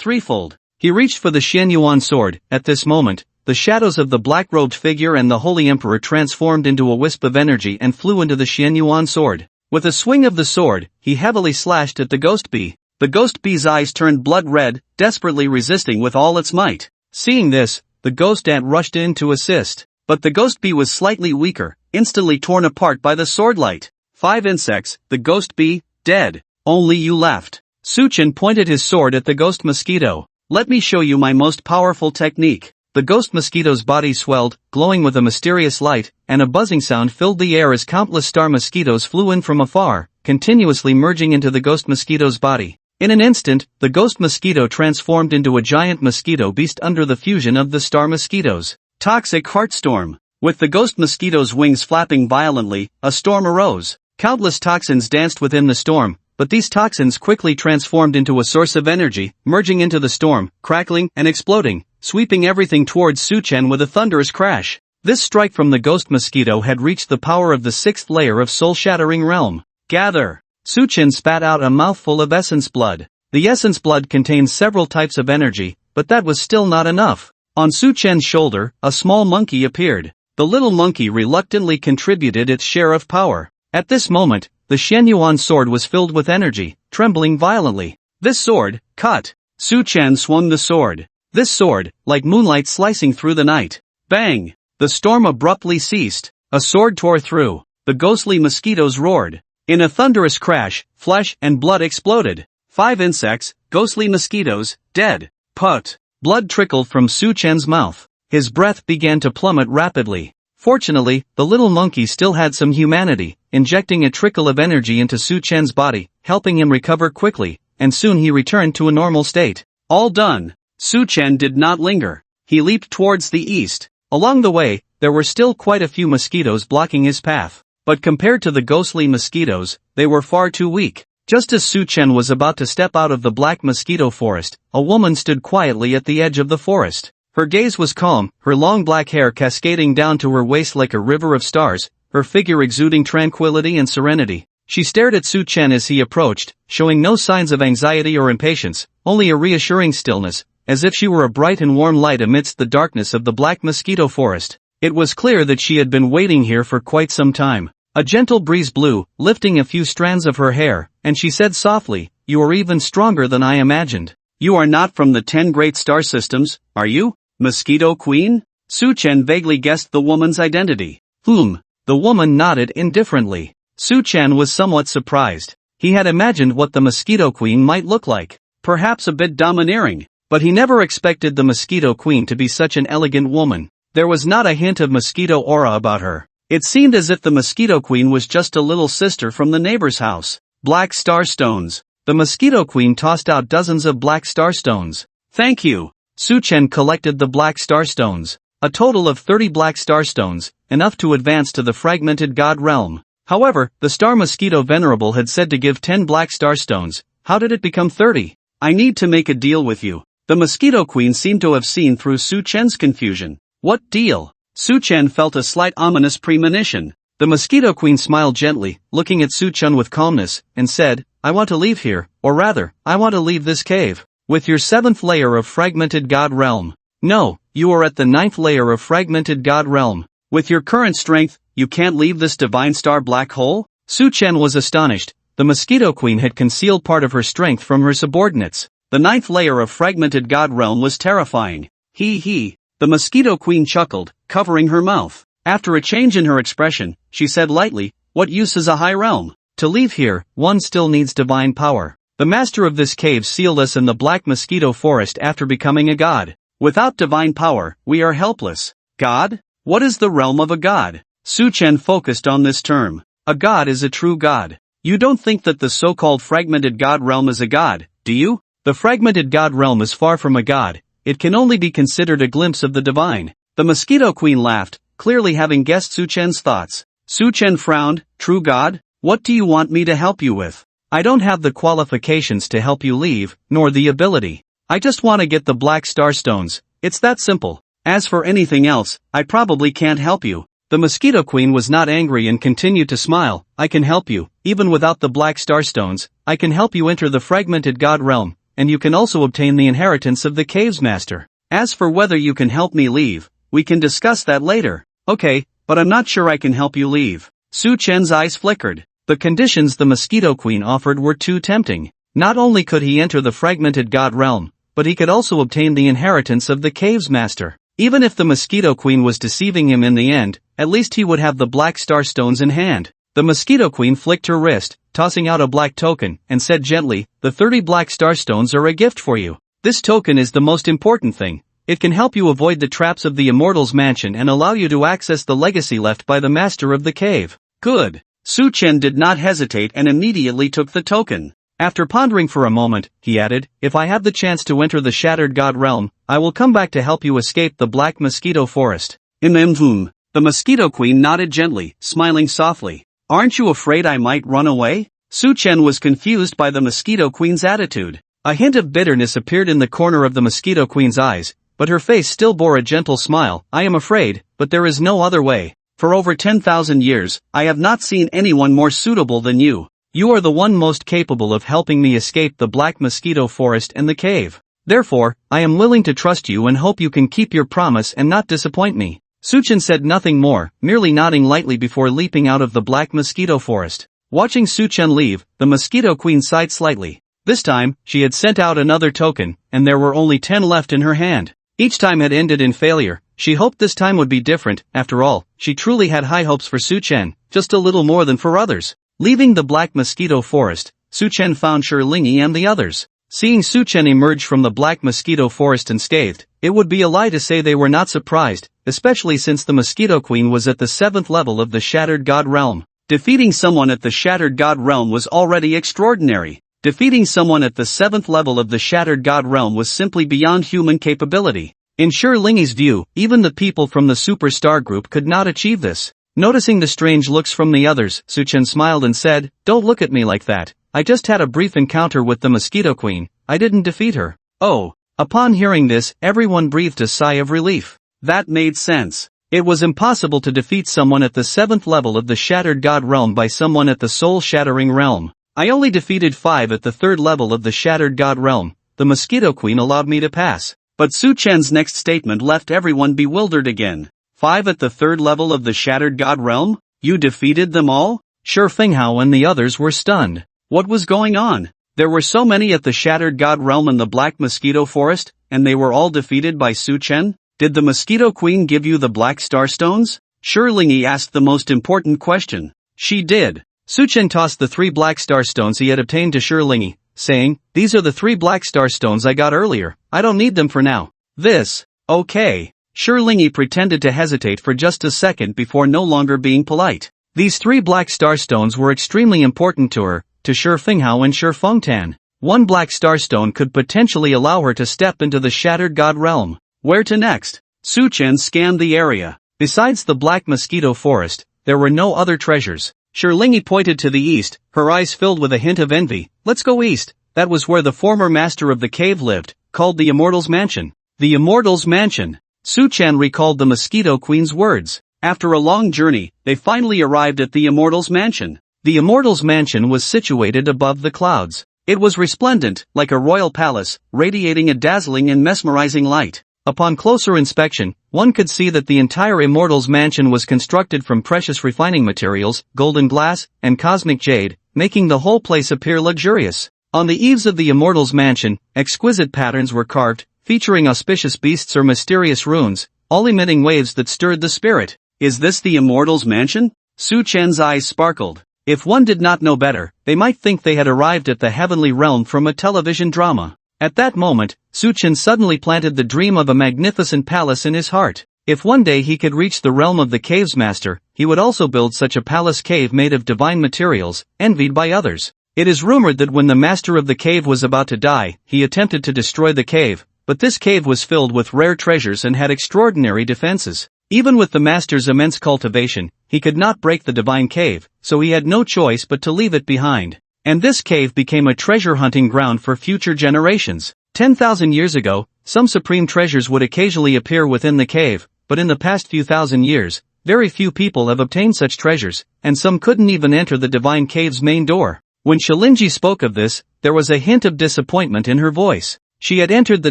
threefold. He reached for the Xianyuan sword. At this moment, the shadows of the black-robed figure and the Holy Emperor transformed into a wisp of energy and flew into the Xianyuan sword. With a swing of the sword, he heavily slashed at the ghost bee. The ghost bee's eyes turned blood red, desperately resisting with all its might. Seeing this, the ghost ant rushed in to assist. But the ghost bee was slightly weaker, instantly torn apart by the sword light. 5 insects, the ghost bee, dead. Only you left. Su Chen pointed his sword at the ghost mosquito. Let me show you my most powerful technique. The ghost mosquito's body swelled, glowing with a mysterious light, and a buzzing sound filled the air as countless star mosquitoes flew in from afar, continuously merging into the ghost mosquito's body. In an instant, the ghost mosquito transformed into a giant mosquito beast under the fusion of the star mosquitoes. Toxic heartstorm. With the ghost mosquito's wings flapping violently, a storm arose. Countless toxins danced within the storm, but these toxins quickly transformed into a source of energy, merging into the storm, crackling and exploding, sweeping everything towards Su Chen with a thunderous crash. This strike from the ghost mosquito had reached the power of the 6th layer of soul-shattering realm. Gather! Su Chen spat out a mouthful of essence blood. The essence blood contained several types of energy, but that was still not enough. On Su Chen's shoulder, a small monkey appeared. The little monkey reluctantly contributed its share of power. At this moment, the Xianyuan sword was filled with energy, trembling violently. This sword, cut. Su Chen swung the sword. This sword, like moonlight slicing through the night. Bang! The storm abruptly ceased. A sword tore through. The ghostly mosquitoes roared. In a thunderous crash, flesh and blood exploded. 5 insects, ghostly mosquitoes, dead. Put. Blood trickled from Su Chen's mouth. His breath began to plummet rapidly. Fortunately, the little monkey still had some humanity, injecting a trickle of energy into Su Chen's body, helping him recover quickly, and soon he returned to a normal state. All done. Su Chen did not linger. He leaped towards the east. Along the way, there were still quite a few mosquitoes blocking his path. But compared to the ghostly mosquitoes, they were far too weak. Just as Su Chen was about to step out of the black mosquito forest, a woman stood quietly at the edge of the forest. Her gaze was calm, her long black hair cascading down to her waist like a river of stars, her figure exuding tranquility and serenity. She stared at Su Chen as he approached, showing no signs of anxiety or impatience, only a reassuring stillness, as if she were a bright and warm light amidst the darkness of the black mosquito forest. It was clear that she had been waiting here for quite some time. A gentle breeze blew, lifting a few strands of her hair, and she said softly, "You are even stronger than I imagined. You are not from the 10 great star systems, are you? Mosquito Queen?" Su Chen vaguely guessed the woman's identity. The woman nodded indifferently. Su Chen was somewhat surprised. He had imagined what the Mosquito Queen might look like. Perhaps a bit domineering, but he never expected the Mosquito Queen to be such an elegant woman. There was not a hint of mosquito aura about her. It seemed as if the Mosquito Queen was just a little sister from the neighbor's house. Black star stones. The Mosquito Queen tossed out dozens of black star stones. "Thank you." Su Chen collected the black star stones. A total of 30 black star stones, enough to advance to the fragmented god realm. However, the star mosquito venerable had said to give 10 black star stones. How did it become 30? "I need to make a deal with you." The Mosquito Queen seemed to have seen through Su Chen's confusion. "What deal?" Su Chen felt a slight ominous premonition. The Mosquito Queen smiled gently, looking at Su Chen with calmness, and said, "I want to leave here, or rather, I want to leave this cave. With your 7th layer of fragmented god realm. No, you are at the 9th layer of fragmented god realm. With your current strength, you can't leave this divine star black hole?" Su Chen was astonished. The Mosquito Queen had concealed part of her strength from her subordinates. The 9th layer of fragmented god realm was terrifying. He. The Mosquito Queen chuckled, covering her mouth. After a change in her expression, she said lightly, "What use is a high realm? To leave here, one still needs divine power. The master of this cave sealed us in the black mosquito forest after becoming a god. Without divine power, we are helpless." God? What is the realm of a god? Su Chen focused on this term. A god is a true god. You don't think that the so-called fragmented god realm is a god, do you? The fragmented god realm is far from a god. It can only be considered a glimpse of the divine. The Mosquito Queen laughed, clearly having guessed Su Chen's thoughts. Su Chen frowned. "True god? What do you want me to help you with? I don't have the qualifications to help you leave, nor the ability. I just want to get the black star stones. It's that simple. As for anything else, I probably can't help you." The Mosquito Queen was not angry and continued to smile. "I can help you, even without the black star stones. I can help you enter the fragmented god realm, and you can also obtain the inheritance of the cave's master. As for whether you can help me leave, we can discuss that later." "Okay, but I'm not sure I can help you leave." Su Chen's eyes flickered. The conditions the Mosquito Queen offered were too tempting. Not only could he enter the fragmented god realm, but he could also obtain the inheritance of the cave's master. Even if the Mosquito Queen was deceiving him in the end, at least he would have the black star stones in hand. The Mosquito Queen flicked her wrist, tossing out a black token, and said gently, "The 30 black star stones are a gift for you. This token is the most important thing. It can help you avoid the traps of the Immortal's Mansion and allow you to access the legacy left by the master of the cave." Good. Su Chen did not hesitate and immediately took the token. After pondering for a moment, he added, "If I have the chance to enter the Shattered God Realm, I will come back to help you escape the Black Mosquito Forest." The Mosquito Queen nodded gently, smiling softly. "Aren't you afraid I might run away?" Su Chen was confused by the Mosquito Queen's attitude. A hint of bitterness appeared in the corner of the Mosquito Queen's eyes, but her face still bore a gentle smile. "I am afraid, but there is no other way. For over 10,000 years, I have not seen anyone more suitable than you. You are the one most capable of helping me escape the Black Mosquito Forest and the cave. Therefore, I am willing to trust you and hope you can keep your promise and not disappoint me." Su Chen said nothing more, merely nodding lightly before leaping out of the Black Mosquito Forest. Watching Suchen leave, the Mosquito Queen sighed slightly. This time, she had sent out another token, and there were only 10 left in her hand. Each time had ended in failure. She hoped this time would be different. After all, she truly had high hopes for Suchen, just a little more than for others. Leaving the Black Mosquito Forest, Suchen found Linong and the others. Seeing Suchen emerge from the Black Mosquito Forest unscathed, it would be a lie to say they were not surprised, especially since the Mosquito Queen was at the 7th level of the Shattered God Realm. Defeating someone at the Shattered God Realm was already extraordinary. Defeating someone at the 7th level of the Shattered God Realm was simply beyond human capability. In Linong's view, even the people from the Superstar Group could not achieve this. Noticing the strange looks from the others, Suchen smiled and said, "Don't look at me like that. I just had a brief encounter with the Mosquito Queen. I didn't defeat her." Oh. Upon hearing this, everyone breathed a sigh of relief. That made sense. It was impossible to defeat someone at the 7th level of the Shattered God Realm by someone at the Soul-Shattering Realm. I only defeated 5 at the 3rd level of the Shattered God Realm. The Mosquito Queen allowed me to pass. But Suchen's next statement left everyone bewildered again. 5 at the 3rd level of the Shattered God Realm? You defeated them all? Finghao and the others were stunned. What was going on? There were so many at the Shattered God Realm and the Black Mosquito Forest, and they were all defeated by Suchen? Did the Mosquito Queen give you the Black Star Stones? Linong asked the most important question. She did. Suchen tossed the 3 Black Star Stones he had obtained to Linong, saying, "These are the 3 Black Star Stones I got earlier. I don't need them for now." This. Okay. Linong pretended to hesitate for just a second before no longer being polite. These 3 Black Star Stones were extremely important to her, to Finghao and Fengtan. 1 Black Star Stone could potentially allow her to step into the Shattered God Realm. Where to next? Suchen scanned the area. Besides the Black Mosquito Forest, there were no other treasures. Linong pointed to the east, her eyes filled with a hint of envy. Let's go east. That was where the former master of the cave lived, called the Immortal's Mansion. The Immortal's Mansion. Suchen recalled the Mosquito Queen's words. After a long journey, they finally arrived at the Immortal's Mansion. The Immortal's Mansion was situated above the clouds. It was resplendent, like a royal palace, radiating a dazzling and mesmerizing light. Upon closer inspection, one could see that the entire Immortal's Mansion was constructed from precious refining materials, golden glass, and cosmic jade, making the whole place appear luxurious. On the eaves of the Immortal's Mansion, exquisite patterns were carved, featuring auspicious beasts or mysterious runes, all emitting waves that stirred the spirit. Is this the Immortal's Mansion? Suchen's eyes sparkled. If one did not know better, they might think they had arrived at the heavenly realm from a television drama. At that moment, Suchen suddenly planted the dream of a magnificent palace in his heart. If one day he could reach the realm of the cave's master, he would also build such a palace cave made of divine materials, envied by others. It is rumored that when the master of the cave was about to die, he attempted to destroy the cave, but this cave was filled with rare treasures and had extraordinary defenses. Even with the master's immense cultivation, he could not break the divine cave, so he had no choice but to leave it behind. And this cave became a treasure hunting ground for future generations. 10,000 years ago, some supreme treasures would occasionally appear within the cave, but in the past few thousand years, very few people have obtained such treasures, and some couldn't even enter the divine cave's main door. When Linong spoke of this, there was a hint of disappointment in her voice. She had entered the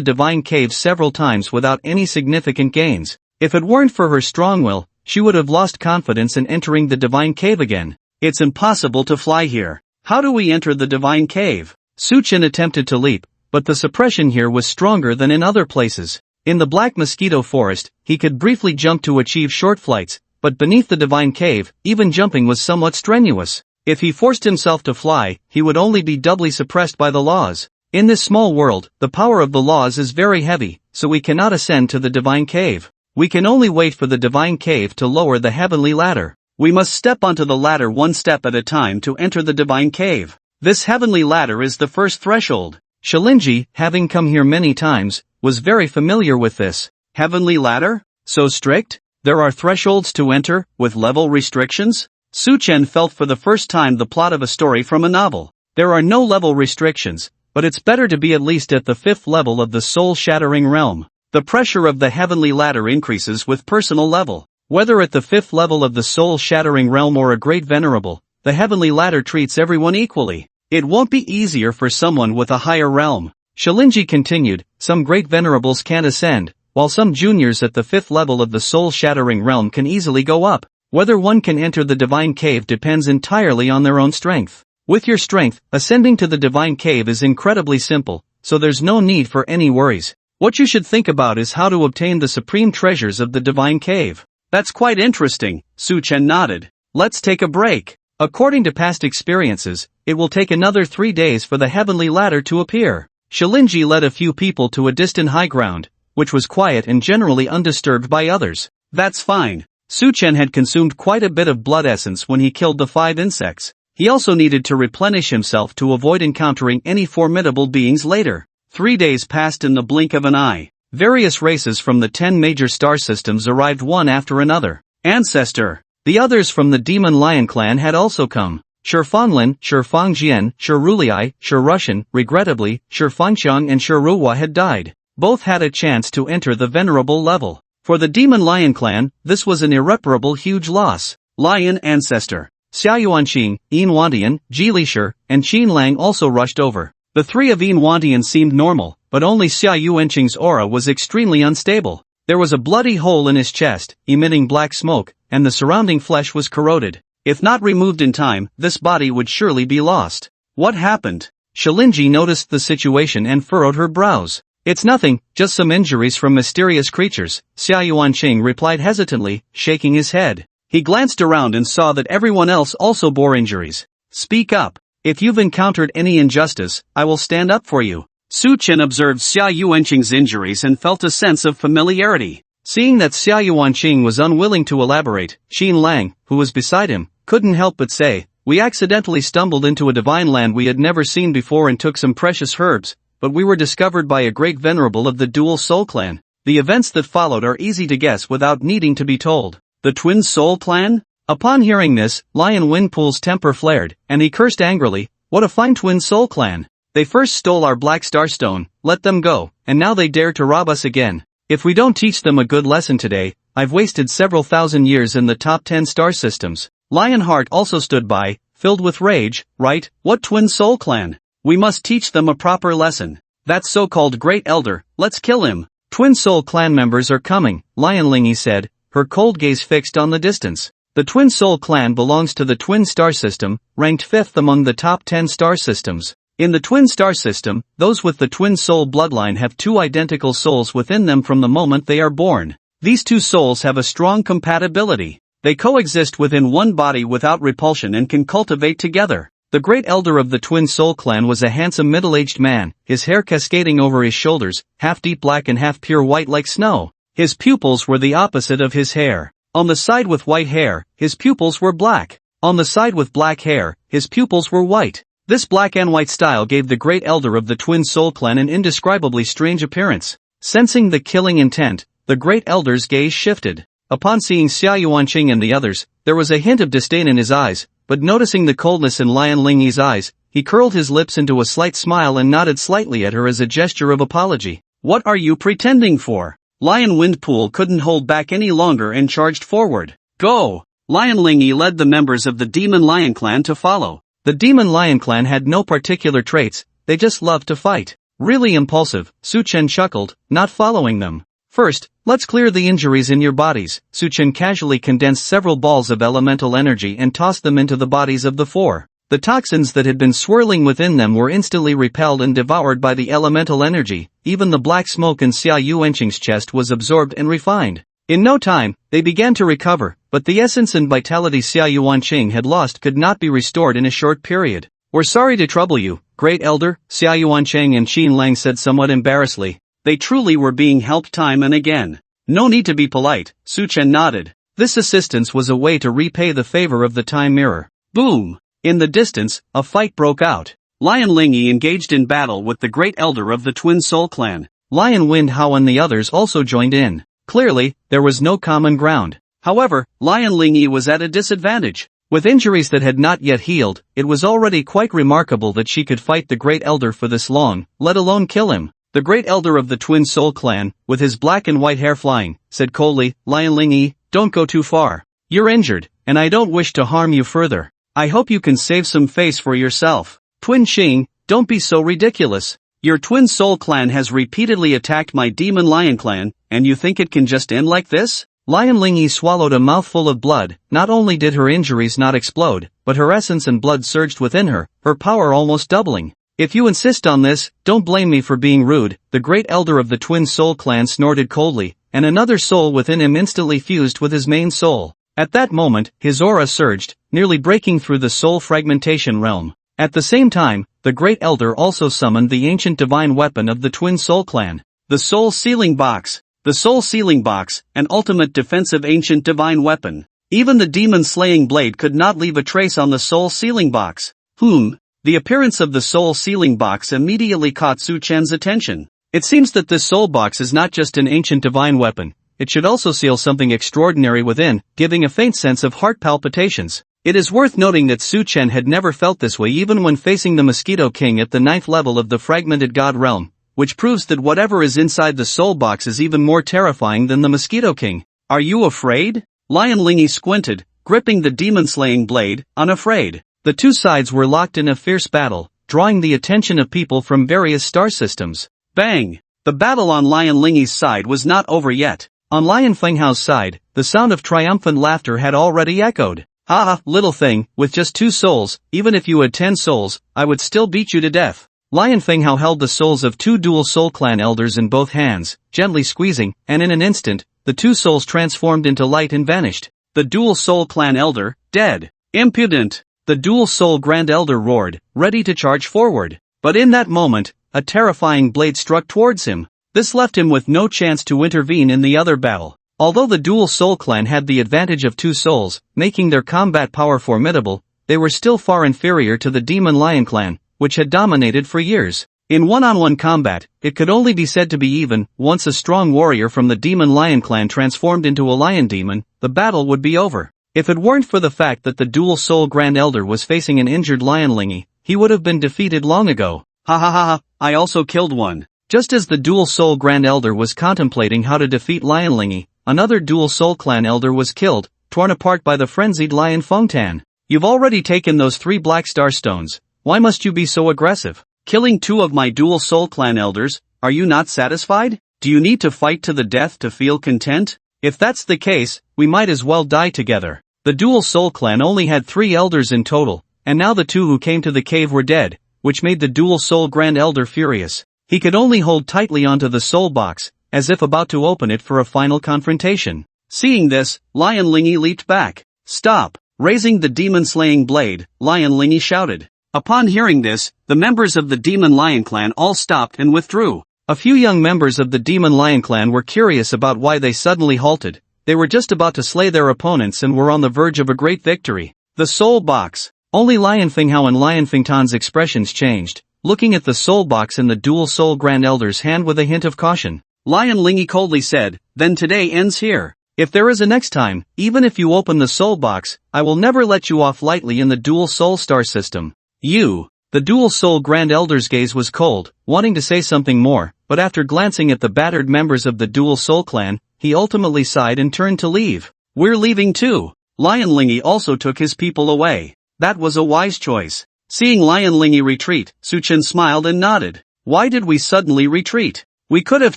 divine cave several times without any significant gains. If it weren't for her strong will, she would have lost confidence in entering the divine cave again. It's impossible to fly here. How do we enter the divine cave? Suchen attempted to leap, but the suppression here was stronger than in other places. In the Black Mosquito Forest, he could briefly jump to achieve short flights, but beneath the divine cave, even jumping was somewhat strenuous. If he forced himself to fly, he would only be doubly suppressed by the laws. In this small world, the power of the laws is very heavy, so we cannot ascend to the divine cave. We can only wait for the divine cave to lower the heavenly ladder. We must step onto the ladder one step at a time to enter the divine cave. This heavenly ladder is the first threshold. Linong, having come here many times, was very familiar with this. Heavenly ladder? So strict? There are thresholds to enter, with level restrictions? Suchen felt for the first time the plot of a story from a novel. There are no level restrictions, but it's better to be at least at the 5th level of the soul-shattering realm. The pressure of the heavenly ladder increases with personal level. Whether at the 5th level of the soul-shattering realm or a great venerable, the heavenly ladder treats everyone equally. It won't be easier for someone with a higher realm. Linong continued, some great venerables can ascend, while some juniors at the 5th level of the soul-shattering realm can easily go up. Whether one can enter the divine cave depends entirely on their own strength. With your strength, ascending to the divine cave is incredibly simple, so there's no need for any worries. What you should think about is how to obtain the supreme treasures of the divine cave. That's quite interesting, Su Chen nodded. Let's take a break. According to past experiences, it will take another 3 days for the heavenly ladder to appear. Shilinji led a few people to a distant high ground, which was quiet and generally undisturbed by others. That's fine. Su Chen had consumed quite a bit of blood essence when he killed the 5 insects. He also needed to replenish himself to avoid encountering any formidable beings later. 3 days passed in the blink of an eye. Various races from the 10 major star systems arrived one after another. Ancestor. The others from the Demon Lion clan had also come. Shurfanlin, Shurfangjian, Shurulai, Shurushan, regrettably, Shurfangqiang and Shuruwa had died. Both had a chance to enter the venerable level. For the Demon Lion clan, this was an irreparable huge loss. Lion Ancestor. Xiaoyuanqing, Yin Wantian, Jilishur, and Qin Lang also rushed over. The 3 of Yin Wantian seemed normal, but only Xiaoyuanqing's aura was extremely unstable. There was a bloody hole in his chest, emitting black smoke, and the surrounding flesh was corroded. If not removed in time, this body would surely be lost. What happened? Shilinji noticed the situation and furrowed her brows. It's nothing, just some injuries from mysterious creatures, Xiaoyuanqing replied hesitantly, shaking his head. He glanced around and saw that everyone else also bore injuries. Speak up. If you've encountered any injustice, I will stand up for you. Su Chen observed Xiaoyuanqing's injuries and felt a sense of familiarity. Seeing that Xiaoyuanqing was unwilling to elaborate, Qin Lang, who was beside him, couldn't help but say, "We accidentally stumbled into a divine land we had never seen before and took some precious herbs, but we were discovered by a great venerable of the Dual Soul clan. The events that followed are easy to guess without needing to be told." The Twin Soul clan? Upon hearing this, Lion Windpool's temper flared, and he cursed angrily, "What a fine Twin Soul clan! They first stole our Black Star Stone, let them go, and now they dare to rob us again. If we don't teach them a good lesson today, I've wasted several thousand years in the top 10 star systems." Lionheart also stood by, filled with rage. "Right, what Twin Soul clan? We must teach them a proper lesson. That so-called Great Elder, let's kill him." "Twin Soul clan members are coming," Lion Lingy said, her cold gaze fixed on the distance. The Twin Soul clan belongs to the Twin Star System, ranked 5th among the top 10 star systems. In the Twin Star System, those with the Twin Soul bloodline have 2 identical souls within them from the moment they are born. These 2 souls have a strong compatibility. They coexist within one body without repulsion and can cultivate together. The Great Elder of the Twin Soul clan was a handsome middle-aged man, his hair cascading over his shoulders, half deep black and half pure white like snow. His pupils were the opposite of his hair. On the side with white hair, his pupils were black. On the side with black hair, his pupils were white. This black and white style gave the Great Elder of the Twin Soul clan an indescribably strange appearance. Sensing the killing intent, the Great Elder's gaze shifted. Upon seeing Xiaoyuanqing and the others, there was a hint of disdain in his eyes, but noticing the coldness in Lion Lingyi's eyes, he curled his lips into a slight smile and nodded slightly at her as a gesture of apology. "What are you pretending for?" Lion Windpool couldn't hold back any longer and charged forward. "Go!" Lion Lingyi led the members of the Demon Lion clan to follow. The Demon Lion clan had no particular traits, they just loved to fight. Really impulsive, Su Chen chuckled, not following them. "First, let's clear the injuries in your bodies." Su Chen casually condensed several balls of elemental energy and tossed them into the bodies of the 4. The toxins that had been swirling within them were instantly repelled and devoured by the elemental energy. Even the black smoke in Xiaoyuanqing's chest was absorbed and refined. In no time, they began to recover, but the essence and vitality Xiaoyuanqing had lost could not be restored in a short period. "We're sorry to trouble you, Great Elder," Xiaoyuanqing and Qin Lang said somewhat embarrassedly. They truly were being helped time and again. "No need to be polite," Su Chen nodded. This assistance was a way to repay the favor of the time mirror. Boom! In the distance, a fight broke out. Lion Lingyi engaged in battle with the Great Elder of the Twin Soul clan. Lion Wind Hao and the others also joined in. Clearly, there was no common ground. However, Lion Lingyi was at a disadvantage. With injuries that had not yet healed, it was already quite remarkable that she could fight the Great Elder for this long, let alone kill him. The Great Elder of the Twin Soul clan, with his black and white hair flying, said coldly, "Lion Lingyi, don't go too far. You're injured, and I don't wish to harm you further. I hope you can save some face for yourself." "Twin Xing, don't be so ridiculous. Your Twin Soul clan has repeatedly attacked my Demon Lion clan, and you think it can just end like this?" Lion Lingyi swallowed a mouthful of blood. Not only did her injuries not explode, but her essence and blood surged within her, her power almost doubling. If you insist on this, don't blame me for being rude, the great elder of the Twin Soul clan snorted coldly, and another soul within him instantly fused with his main soul. At that moment, his aura surged, nearly breaking through the soul fragmentation realm. At the same time, the great elder also summoned the ancient divine weapon of the Twin Soul clan. The Soul Sealing Box. The Soul Sealing Box, an ultimate defensive ancient divine weapon. Even the demon-slaying blade could not leave a trace on the Soul Sealing Box. The appearance of the Soul Sealing Box immediately caught Su Chen's attention. It seems that this soul box is not just an ancient divine weapon, it should also seal something extraordinary within, giving a faint sense of heart palpitations. It is worth noting that Su Chen had never felt this way even when facing the Mosquito King at the 9th level of the Fragmented God Realm, which proves that whatever is inside the soul box is even more terrifying than the Mosquito King. Are you afraid? Lion Lingyi squinted, gripping the demon-slaying blade, unafraid. The two sides were locked in a fierce battle, drawing the attention of people from various star systems. Bang! The battle on Lion Lingyi's side was not over yet. On Lion Fenghao's side, the sound of triumphant laughter had already echoed. "Ha, little thing, with just 2 souls, even if you had 10 souls, I would still beat you to death." Lion Fenghao held the souls of 2 dual soul clan elders in both hands, gently squeezing, and in an instant, the 2 souls transformed into light and vanished. The dual soul clan elder, dead. Impudent! The dual soul grand elder roared, ready to charge forward. But in that moment, a terrifying blade struck towards him. This left him with no chance to intervene in the other battle. Although the dual soul clan had the advantage of 2 souls, making their combat power formidable, they were still far inferior to the demon lion clan, which had dominated for years. In one-on-one combat, it could only be said to be even. Once a strong warrior from the demon lion clan transformed into a lion demon, the battle would be over. If it weren't for the fact that the dual soul grand elder was facing an injured Lion Lingyi, he would have been defeated long ago. Ha ha ha ha, I also killed one. Just as the dual soul grand elder was contemplating how to defeat Lion Lingyi, another dual soul clan elder was killed, torn apart by the frenzied Lion Fengtan. You've already taken those 3 black star stones, why must you be so aggressive? Killing 2 of my dual soul clan elders, are you not satisfied? Do you need to fight to the death to feel content? If that's the case, we might as well die together. The dual soul clan only had 3 elders in total, and now the 2 who came to the cave were dead, which made the dual soul grand elder furious. He could only hold tightly onto the soul box, as if about to open it for a final confrontation. Seeing this, Lion Lingyi leaped back. Stop! Raising the demon-slaying blade, Lion Lingyi shouted. Upon hearing this, the members of the demon lion clan all stopped and withdrew. A few young members of the demon lion clan were curious about why they suddenly halted. They were just about to slay their opponents and were on the verge of a great victory. The soul box. Only Lion Fenghao and Lion Fengtan's expressions changed, looking at the soul box in the dual soul grand elder's hand with a hint of caution. Lion Lingyi coldly said, then today ends here. If there is a next time, even if you open the soul box, I will never let you off lightly in the dual soul star system. The dual soul grand elder's gaze was cold, wanting to say something more, but after glancing at the battered members of the dual soul clan, he ultimately sighed and turned to leave. We're leaving too. Lion Lingyi also took his people away. That was a wise choice. Seeing Lion Lingyi retreat, Su Chen smiled and nodded. Why did we suddenly retreat? We could have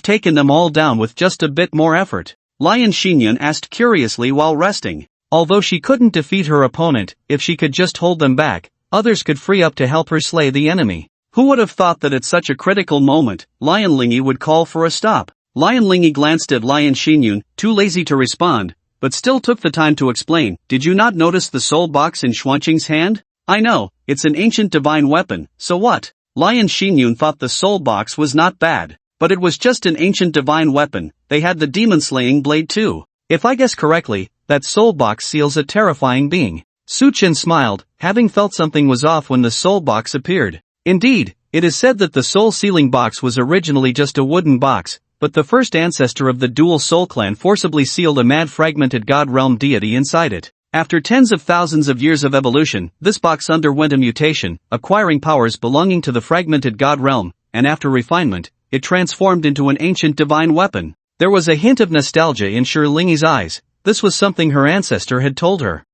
taken them all down with just a bit more effort. Lion Xinyan asked curiously while resting. Although she couldn't defeat her opponent, if she could just hold them back, others could free up to help her slay the enemy. Who would have thought that at such a critical moment, Lion Lingyi would call for a stop? Lion Lingyi glanced at Lion Xinyan, too lazy to respond, but still took the time to explain. Did you not notice the soul box in Xuanqing's hand? I know, it's an ancient divine weapon, so what? Lion Xinyan thought the soul box was not bad, but it was just an ancient divine weapon. They had the demon-slaying blade too. If I guess correctly, that soul box seals a terrifying being. Su Chen smiled, having felt something was off when the soul box appeared. Indeed, it is said that the soul sealing box was originally just a wooden box, but the first ancestor of the dual soul clan forcibly sealed a mad fragmented god realm deity inside it. After tens of thousands of years of evolution, this box underwent a mutation, acquiring powers belonging to the fragmented god realm, and after refinement, it transformed into an ancient divine weapon. There was a hint of nostalgia in Shi Lingyi's eyes. This was something her ancestor had told her.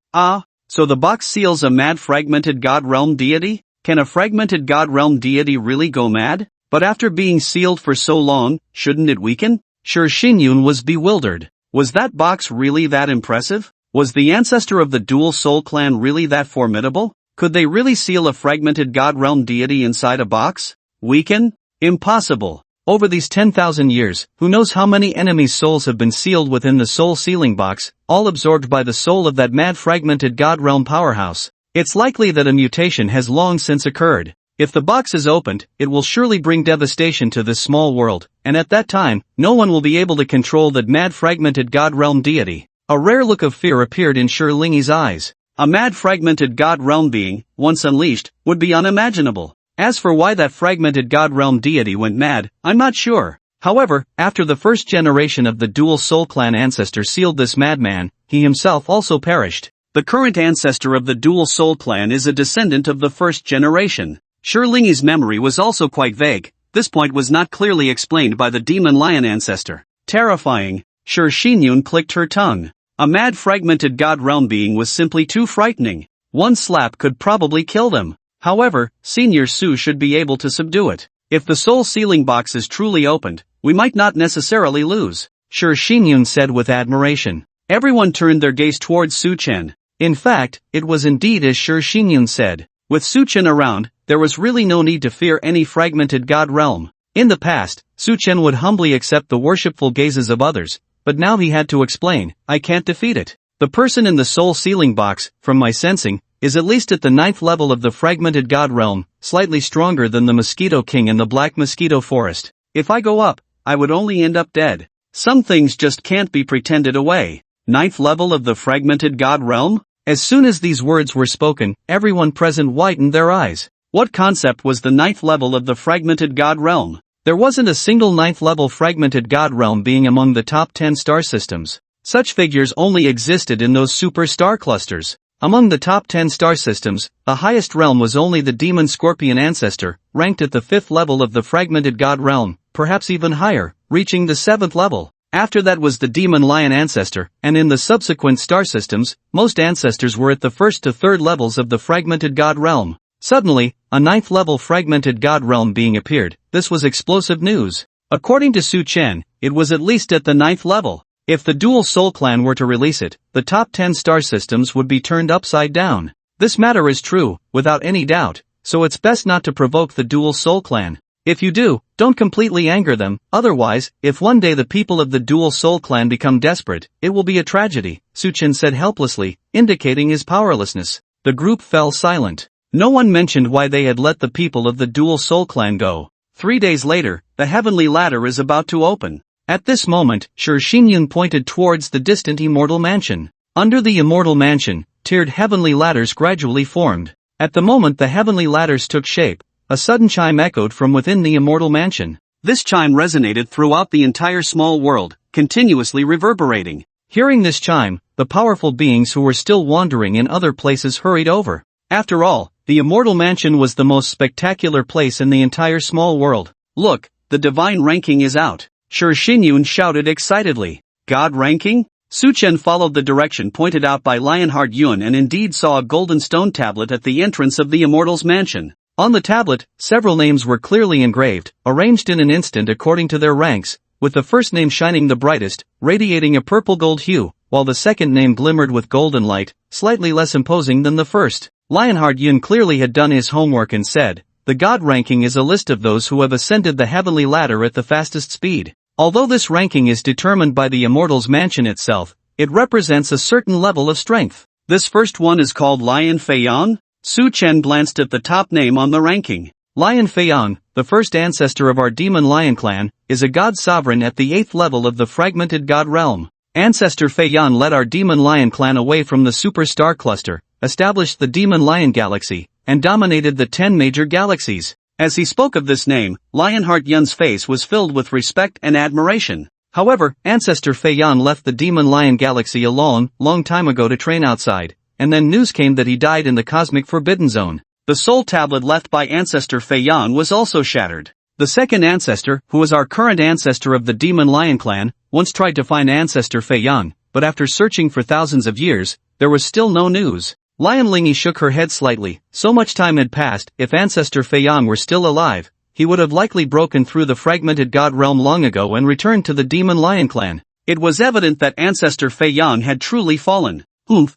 So the box seals a mad fragmented god realm deity? Can a fragmented god realm deity really go mad? But after being sealed for so long, shouldn't it weaken? Shi Xinyan was bewildered. Was that box really that impressive? Was the ancestor of the Dual Soul clan really that formidable? Could they really seal a fragmented god realm deity inside a box? Weaken? Impossible. Over these 10,000 years, who knows how many enemies' souls have been sealed within the soul sealing box, all absorbed by the soul of that mad fragmented god realm powerhouse. It's likely that a mutation has long since occurred. If the box is opened, it will surely bring devastation to this small world, and at that time, no one will be able to control that mad fragmented god realm deity. A rare look of fear appeared in Lingyi's eyes. A mad fragmented god realm being, once unleashed, would be unimaginable. As for why that fragmented god realm deity went mad, I'm not sure. However, after the first generation of the Dual Soul clan ancestor sealed this madman, he himself also perished. The current ancestor of the Dual Soul clan is a descendant of the first generation. Lingyi's memory was also quite vague. This point was not clearly explained by the demon lion ancestor. Terrifying. Xinyun clicked her tongue. A mad fragmented god realm being was simply too frightening. One slap could probably kill them. However, Senior Su should be able to subdue it. If the soul sealing box is truly opened, we might not necessarily lose, Xinyun said with admiration. Everyone turned their gaze towards Su Chen. In fact, it was indeed as Xinyun said. With Su Chen around, there was really no need to fear any fragmented god realm. In the past, Su Chen would humbly accept the worshipful gazes of others, but now he had to explain, I can't defeat it. The person in the soul sealing box, from my sensing, is at least at the 9th level of the fragmented god realm, slightly stronger than the Mosquito King and the Black Mosquito Forest. If I go up, I would only end up dead. Some things just can't be pretended away. 9th level of the fragmented god realm? As soon as these words were spoken, everyone present widened their eyes. What concept was the 9th level of the fragmented god realm? There wasn't a single 9th level fragmented god realm being among the top 10 star systems. Such figures only existed in those super star clusters. Among the top 10 star systems, the highest realm was only the demon scorpion ancestor, ranked at the 5th level of the fragmented god realm, perhaps even higher, reaching the 7th level. After that was the demon lion ancestor, and in the subsequent star systems, most ancestors were at the 1st to 3rd levels of the fragmented god realm. Suddenly, a 9th level fragmented god realm being appeared. This was explosive news. According to Su Chen, it was at least at the 9th level. If the Dual Soul clan were to release it, the top 10 star systems would be turned upside down. This matter is true, without any doubt, so it's best not to provoke the Dual Soul clan. If you do, don't completely anger them, otherwise, if one day the people of the Dual Soul clan become desperate, it will be a tragedy, Su Chen said helplessly, indicating his powerlessness. The group fell silent. No one mentioned why they had let the people of the Dual Soul clan go. 3 days later, the heavenly ladder is about to open. At this moment, Xinyun pointed towards the distant immortal mansion. Under the immortal mansion, tiered heavenly ladders gradually formed. At the moment the heavenly ladders took shape, a sudden chime echoed from within the immortal mansion. This chime resonated throughout the entire small world, continuously reverberating. Hearing this chime, the powerful beings who were still wandering in other places hurried over. After all, the immortal mansion was the most spectacular place in the entire small world. Look, the divine ranking is out. Xinyun shouted excitedly. God ranking? Su Chen followed the direction pointed out by Lionheart Yun and indeed saw a golden stone tablet at the entrance of the immortal's mansion. On the tablet, several names were clearly engraved, arranged in an instant according to their ranks, with the first name shining the brightest, radiating a purple-gold hue, while the second name glimmered with golden light, slightly less imposing than the first. Lionheart Yun clearly had done his homework and said, the God ranking is a list of those who have ascended the heavenly ladder at the fastest speed. Although this ranking is determined by the immortal's mansion itself, it represents a certain level of strength. This first one is called Lion Feiyang? Su Chen glanced at the top name on the ranking. Lion Feiyang, the first ancestor of our demon lion clan, is a god sovereign at the 8th level of the fragmented god realm. Ancestor Feiyang led our demon lion clan away from the superstar cluster, established the demon lion galaxy, and dominated the 10 major galaxies. As he spoke of this name, Lionheart Yun's face was filled with respect and admiration. However, Ancestor Feiyang left the demon lion galaxy a long time ago to train outside, and then news came that he died in the cosmic forbidden zone. The soul tablet left by Ancestor Feiyang was also shattered. The second ancestor, who was our current ancestor of the demon lion clan, once tried to find Ancestor Feiyang, but after searching for thousands of years, there was still no news. Lingyi shook her head slightly. So much time had passed. If Ancestor Feiyang were still alive, he would have likely broken through the fragmented god realm long ago and returned to the demon lion clan. It was evident that Ancestor Fei Yang had truly fallen.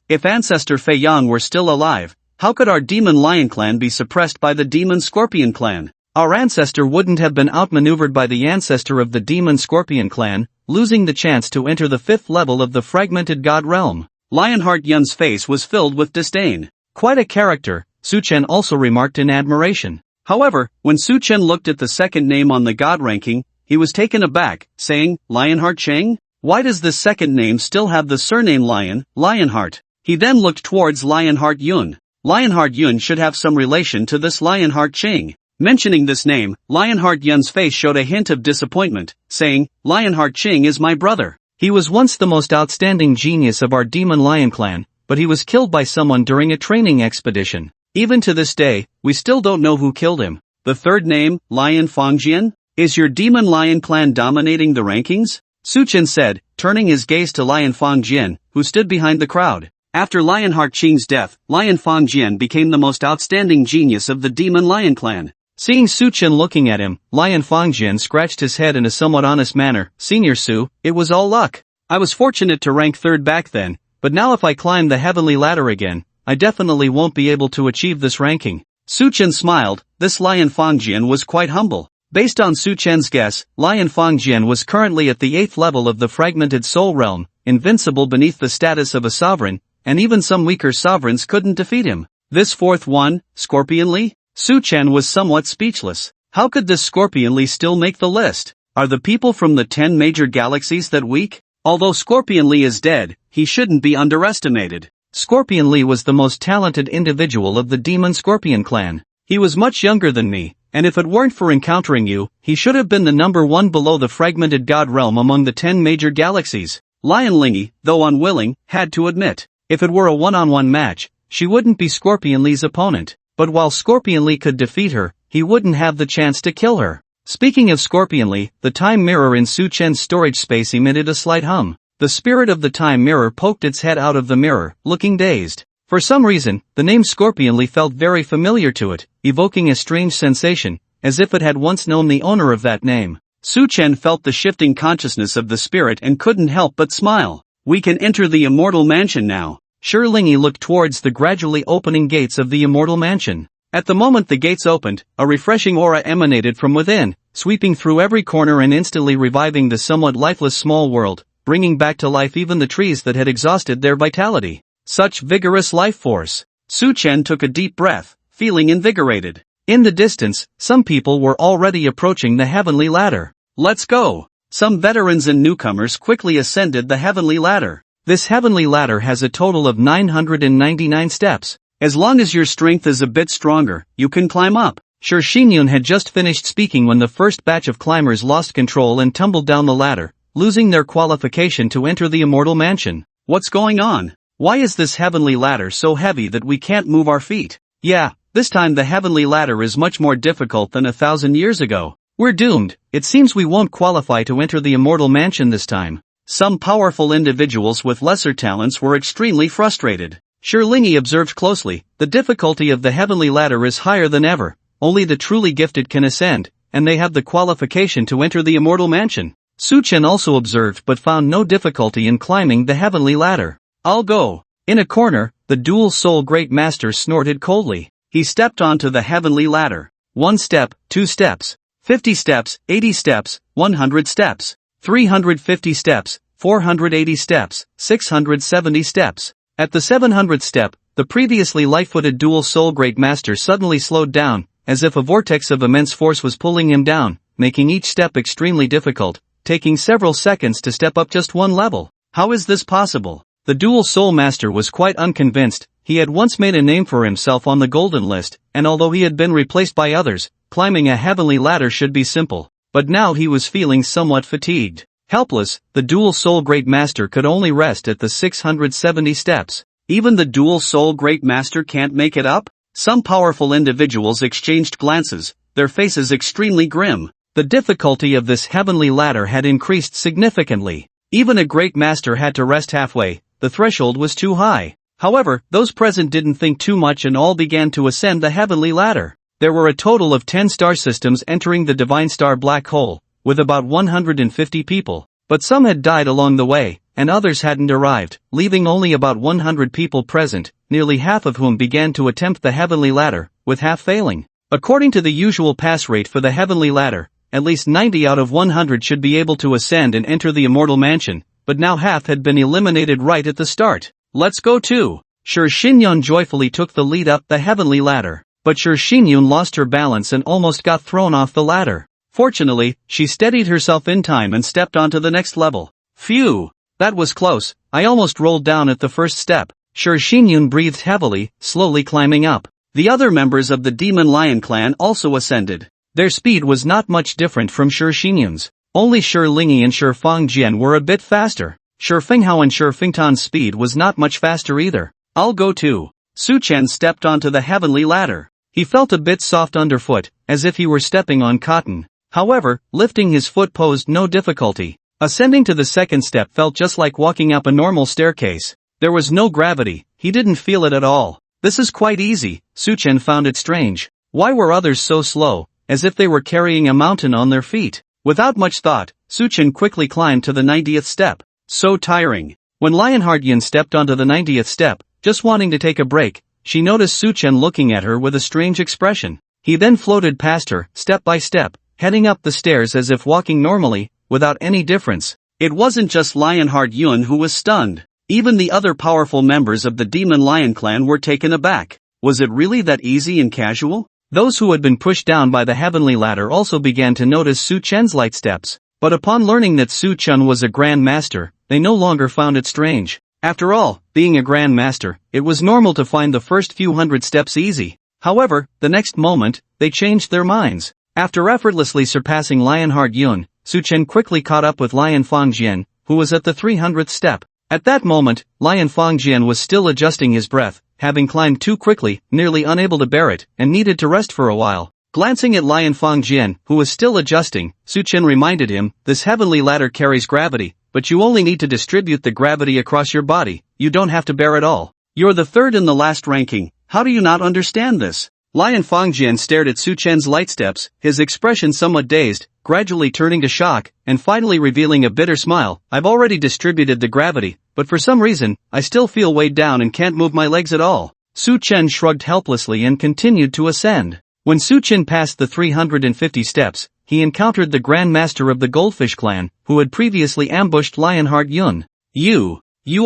If Ancestor Fei Yang were still alive, how could our Demon Lion clan be suppressed by the Demon Scorpion clan? Our ancestor wouldn't have been outmaneuvered by the ancestor of the Demon Scorpion clan, losing the chance to enter the 5th level of the fragmented god realm. Lionheart Yun's face was filled with disdain. Quite a character, Su Chen also remarked in admiration. However, when Su Chen looked at the second name on the god ranking, he was taken aback, saying, Lionheart Cheng? Why does this second name still have the surname Lion, Lionheart? He then looked towards Lionheart Yun. Lionheart Yun should have some relation to this Lionheart Cheng. Mentioning this name, Lionheart Yun's face showed a hint of disappointment, saying, Lionheart Cheng is my brother. He was once the most outstanding genius of our Demon Lion clan, but he was killed by someone during a training expedition. Even to this day, we still don't know who killed him. The third name, Lion Fangjian? Is your Demon Lion clan dominating the rankings? Su Chen said, turning his gaze to Lion Fangjian, who stood behind the crowd. After Lionheart Cheng's death, Lion Fangjian became the most outstanding genius of the Demon Lion clan. Seeing Su Chen looking at him, Lion Fangjian scratched his head in a somewhat honest manner. Senior Su, it was all luck. I was fortunate to rank 3rd back then, but now if I climb the heavenly ladder again, I definitely won't be able to achieve this ranking. Su Chen smiled. This Lion Fangjian was quite humble. Based on Su Chen's guess, Lion Fangjian was currently at the 8th level of the fragmented soul realm, invincible beneath the status of a sovereign, and even some weaker sovereigns couldn't defeat him. This 4th one, Scorpion Lee? Su Chen was somewhat speechless. How could this Scorpion Lee still make the list? Are the people from the 10 major galaxies that weak? Although Scorpion Lee is dead, he shouldn't be underestimated. Scorpion Lee was the most talented individual of the Demon Scorpion clan. He was much younger than me, and if it weren't for encountering you, he should have been the number 1 below the fragmented god realm among the 10 major galaxies. Lion Lingy, though unwilling, had to admit. If it were a one-on-one match, she wouldn't be Scorpion Lee's opponent. But while Scorpion Lee could defeat her, he wouldn't have the chance to kill her. Speaking of Scorpion Lee, the time mirror in Su Chen's storage space emitted a slight hum. The spirit of the time mirror poked its head out of the mirror, looking dazed. For some reason, the name Scorpion Lee felt very familiar to it, evoking a strange sensation, as if it had once known the owner of that name. Su Chen felt the shifting consciousness of the spirit and couldn't help but smile. We can enter the immortal mansion now. Shi Lingyi looked towards the gradually opening gates of the immortal mansion. At the moment the gates opened, a refreshing aura emanated from within, sweeping through every corner and instantly reviving the somewhat lifeless small world, bringing back to life even the trees that had exhausted their vitality. Such vigorous life force. Su Chen took a deep breath, feeling invigorated. In the distance, some people were already approaching the heavenly ladder. Let's go! Some veterans and newcomers quickly ascended the heavenly ladder. This heavenly ladder has a total of 999 steps. As long as your strength is a bit stronger, you can climb up. Shi Xinyun had just finished speaking when the first batch of climbers lost control and tumbled down the ladder, losing their qualification to enter the immortal mansion. What's going on? Why is this heavenly ladder so heavy that we can't move our feet? Yeah, this time the heavenly ladder is much more difficult than 1,000 years ago. We're doomed. It seems we won't qualify to enter the immortal mansion this time. Some powerful individuals with lesser talents were extremely frustrated. Shi Lingyi observed closely. The difficulty of the heavenly ladder is higher than ever. Only the truly gifted can ascend, and they have the qualification to enter the immortal mansion. Su Chen also observed but found no difficulty in climbing the heavenly ladder. I'll go. In a corner, the dual soul great master snorted coldly. He stepped onto the heavenly ladder. 1 step, 2 steps, 50 steps, 80 steps, 100 steps. 350 steps, 480 steps, 670 steps. At the 700th step, the previously light-footed dual soul great master suddenly slowed down, as if a vortex of immense force was pulling him down, making each step extremely difficult, taking several seconds to step up just 1 level. How is this possible? The dual soul master was quite unconvinced. He had once made a name for himself on the golden list, and although he had been replaced by others, climbing a heavenly ladder should be simple. But now he was feeling somewhat fatigued. Helpless, the dual soul great master could only rest at the 670 steps. Even the dual soul great master can't make it up? Some powerful individuals exchanged glances, their faces extremely grim. The difficulty of this heavenly ladder had increased significantly. Even a great master had to rest halfway, the threshold was too high. However, those present didn't think too much and all began to ascend the heavenly ladder. There were a total of 10 star systems entering the divine star black hole, with about 150 people. But some had died along the way, and others hadn't arrived, leaving only about 100 people present, nearly half of whom began to attempt the heavenly ladder, with half failing. According to the usual pass rate for the heavenly ladder, at least 90 out of 100 should be able to ascend and enter the immortal mansion, but now half had been eliminated right at the start. Let's go too. Sure Shinyun joyfully took the lead up the heavenly ladder, but Sure Shinyun lost her balance and almost got thrown off the ladder. Fortunately, she steadied herself in time and stepped onto the next level. Phew! That was close, I almost rolled down at the first step. Sure Shinyun breathed heavily, slowly climbing up. The other members of the Demon Lion clan also ascended. Their speed was not much different from Sure Shinyun's. Only Sure Lingy and Sure Fangjian were a bit faster. Sure Finghao and Sure Fingtan's speed was not much faster either. I'll go too. Su Chen stepped onto the heavenly ladder. He felt a bit soft underfoot, as if he were stepping on cotton. However, lifting his foot posed no difficulty. Ascending to the second step felt just like walking up a normal staircase. There was no gravity, he didn't feel it at all. This is quite easy, Su Chen found it strange. Why were others so slow, as if they were carrying a mountain on their feet? Without much thought, Su Chen quickly climbed to the 90th step. So tiring. When Lionheart Yun stepped onto the 90th step, just wanting to take a break, she noticed Su Chen looking at her with a strange expression. He then floated past her, step by step, heading up the stairs as if walking normally, without any difference. It wasn't just Lionheart Yun who was stunned. Even the other powerful members of the Demon Lion clan were taken aback. Was it really that easy and casual? Those who had been pushed down by the heavenly ladder also began to notice Su Chen's light steps. But upon learning that Su Chen was a Grand Master, they no longer found it strange. After all, being a Grand Master, it was normal to find the first few hundred steps easy. However, the next moment, they changed their minds. After effortlessly surpassing Lionheart Yun, Su Chen quickly caught up with Lion Fangjian, who was at the 300th step. At that moment, Lion Fangjian was still adjusting his breath, having climbed too quickly, nearly unable to bear it, and needed to rest for a while. Glancing at Lion Fangjian, who was still adjusting, Su Chen reminded him, this heavenly ladder carries gravity, but you only need to distribute the gravity across your body, you don't have to bear it all. You're the third in the last ranking, how do you not understand this? Lion Fangjian stared at Su Chen's light steps, his expression somewhat dazed, gradually turning to shock, and finally revealing a bitter smile. I've already distributed the gravity, but for some reason, I still feel weighed down and can't move my legs at all. Su Chen shrugged helplessly and continued to ascend. When Su Chen passed the 350 steps, he encountered the Grand Master of the Goldfish clan, who had previously ambushed Lionheart Yun. You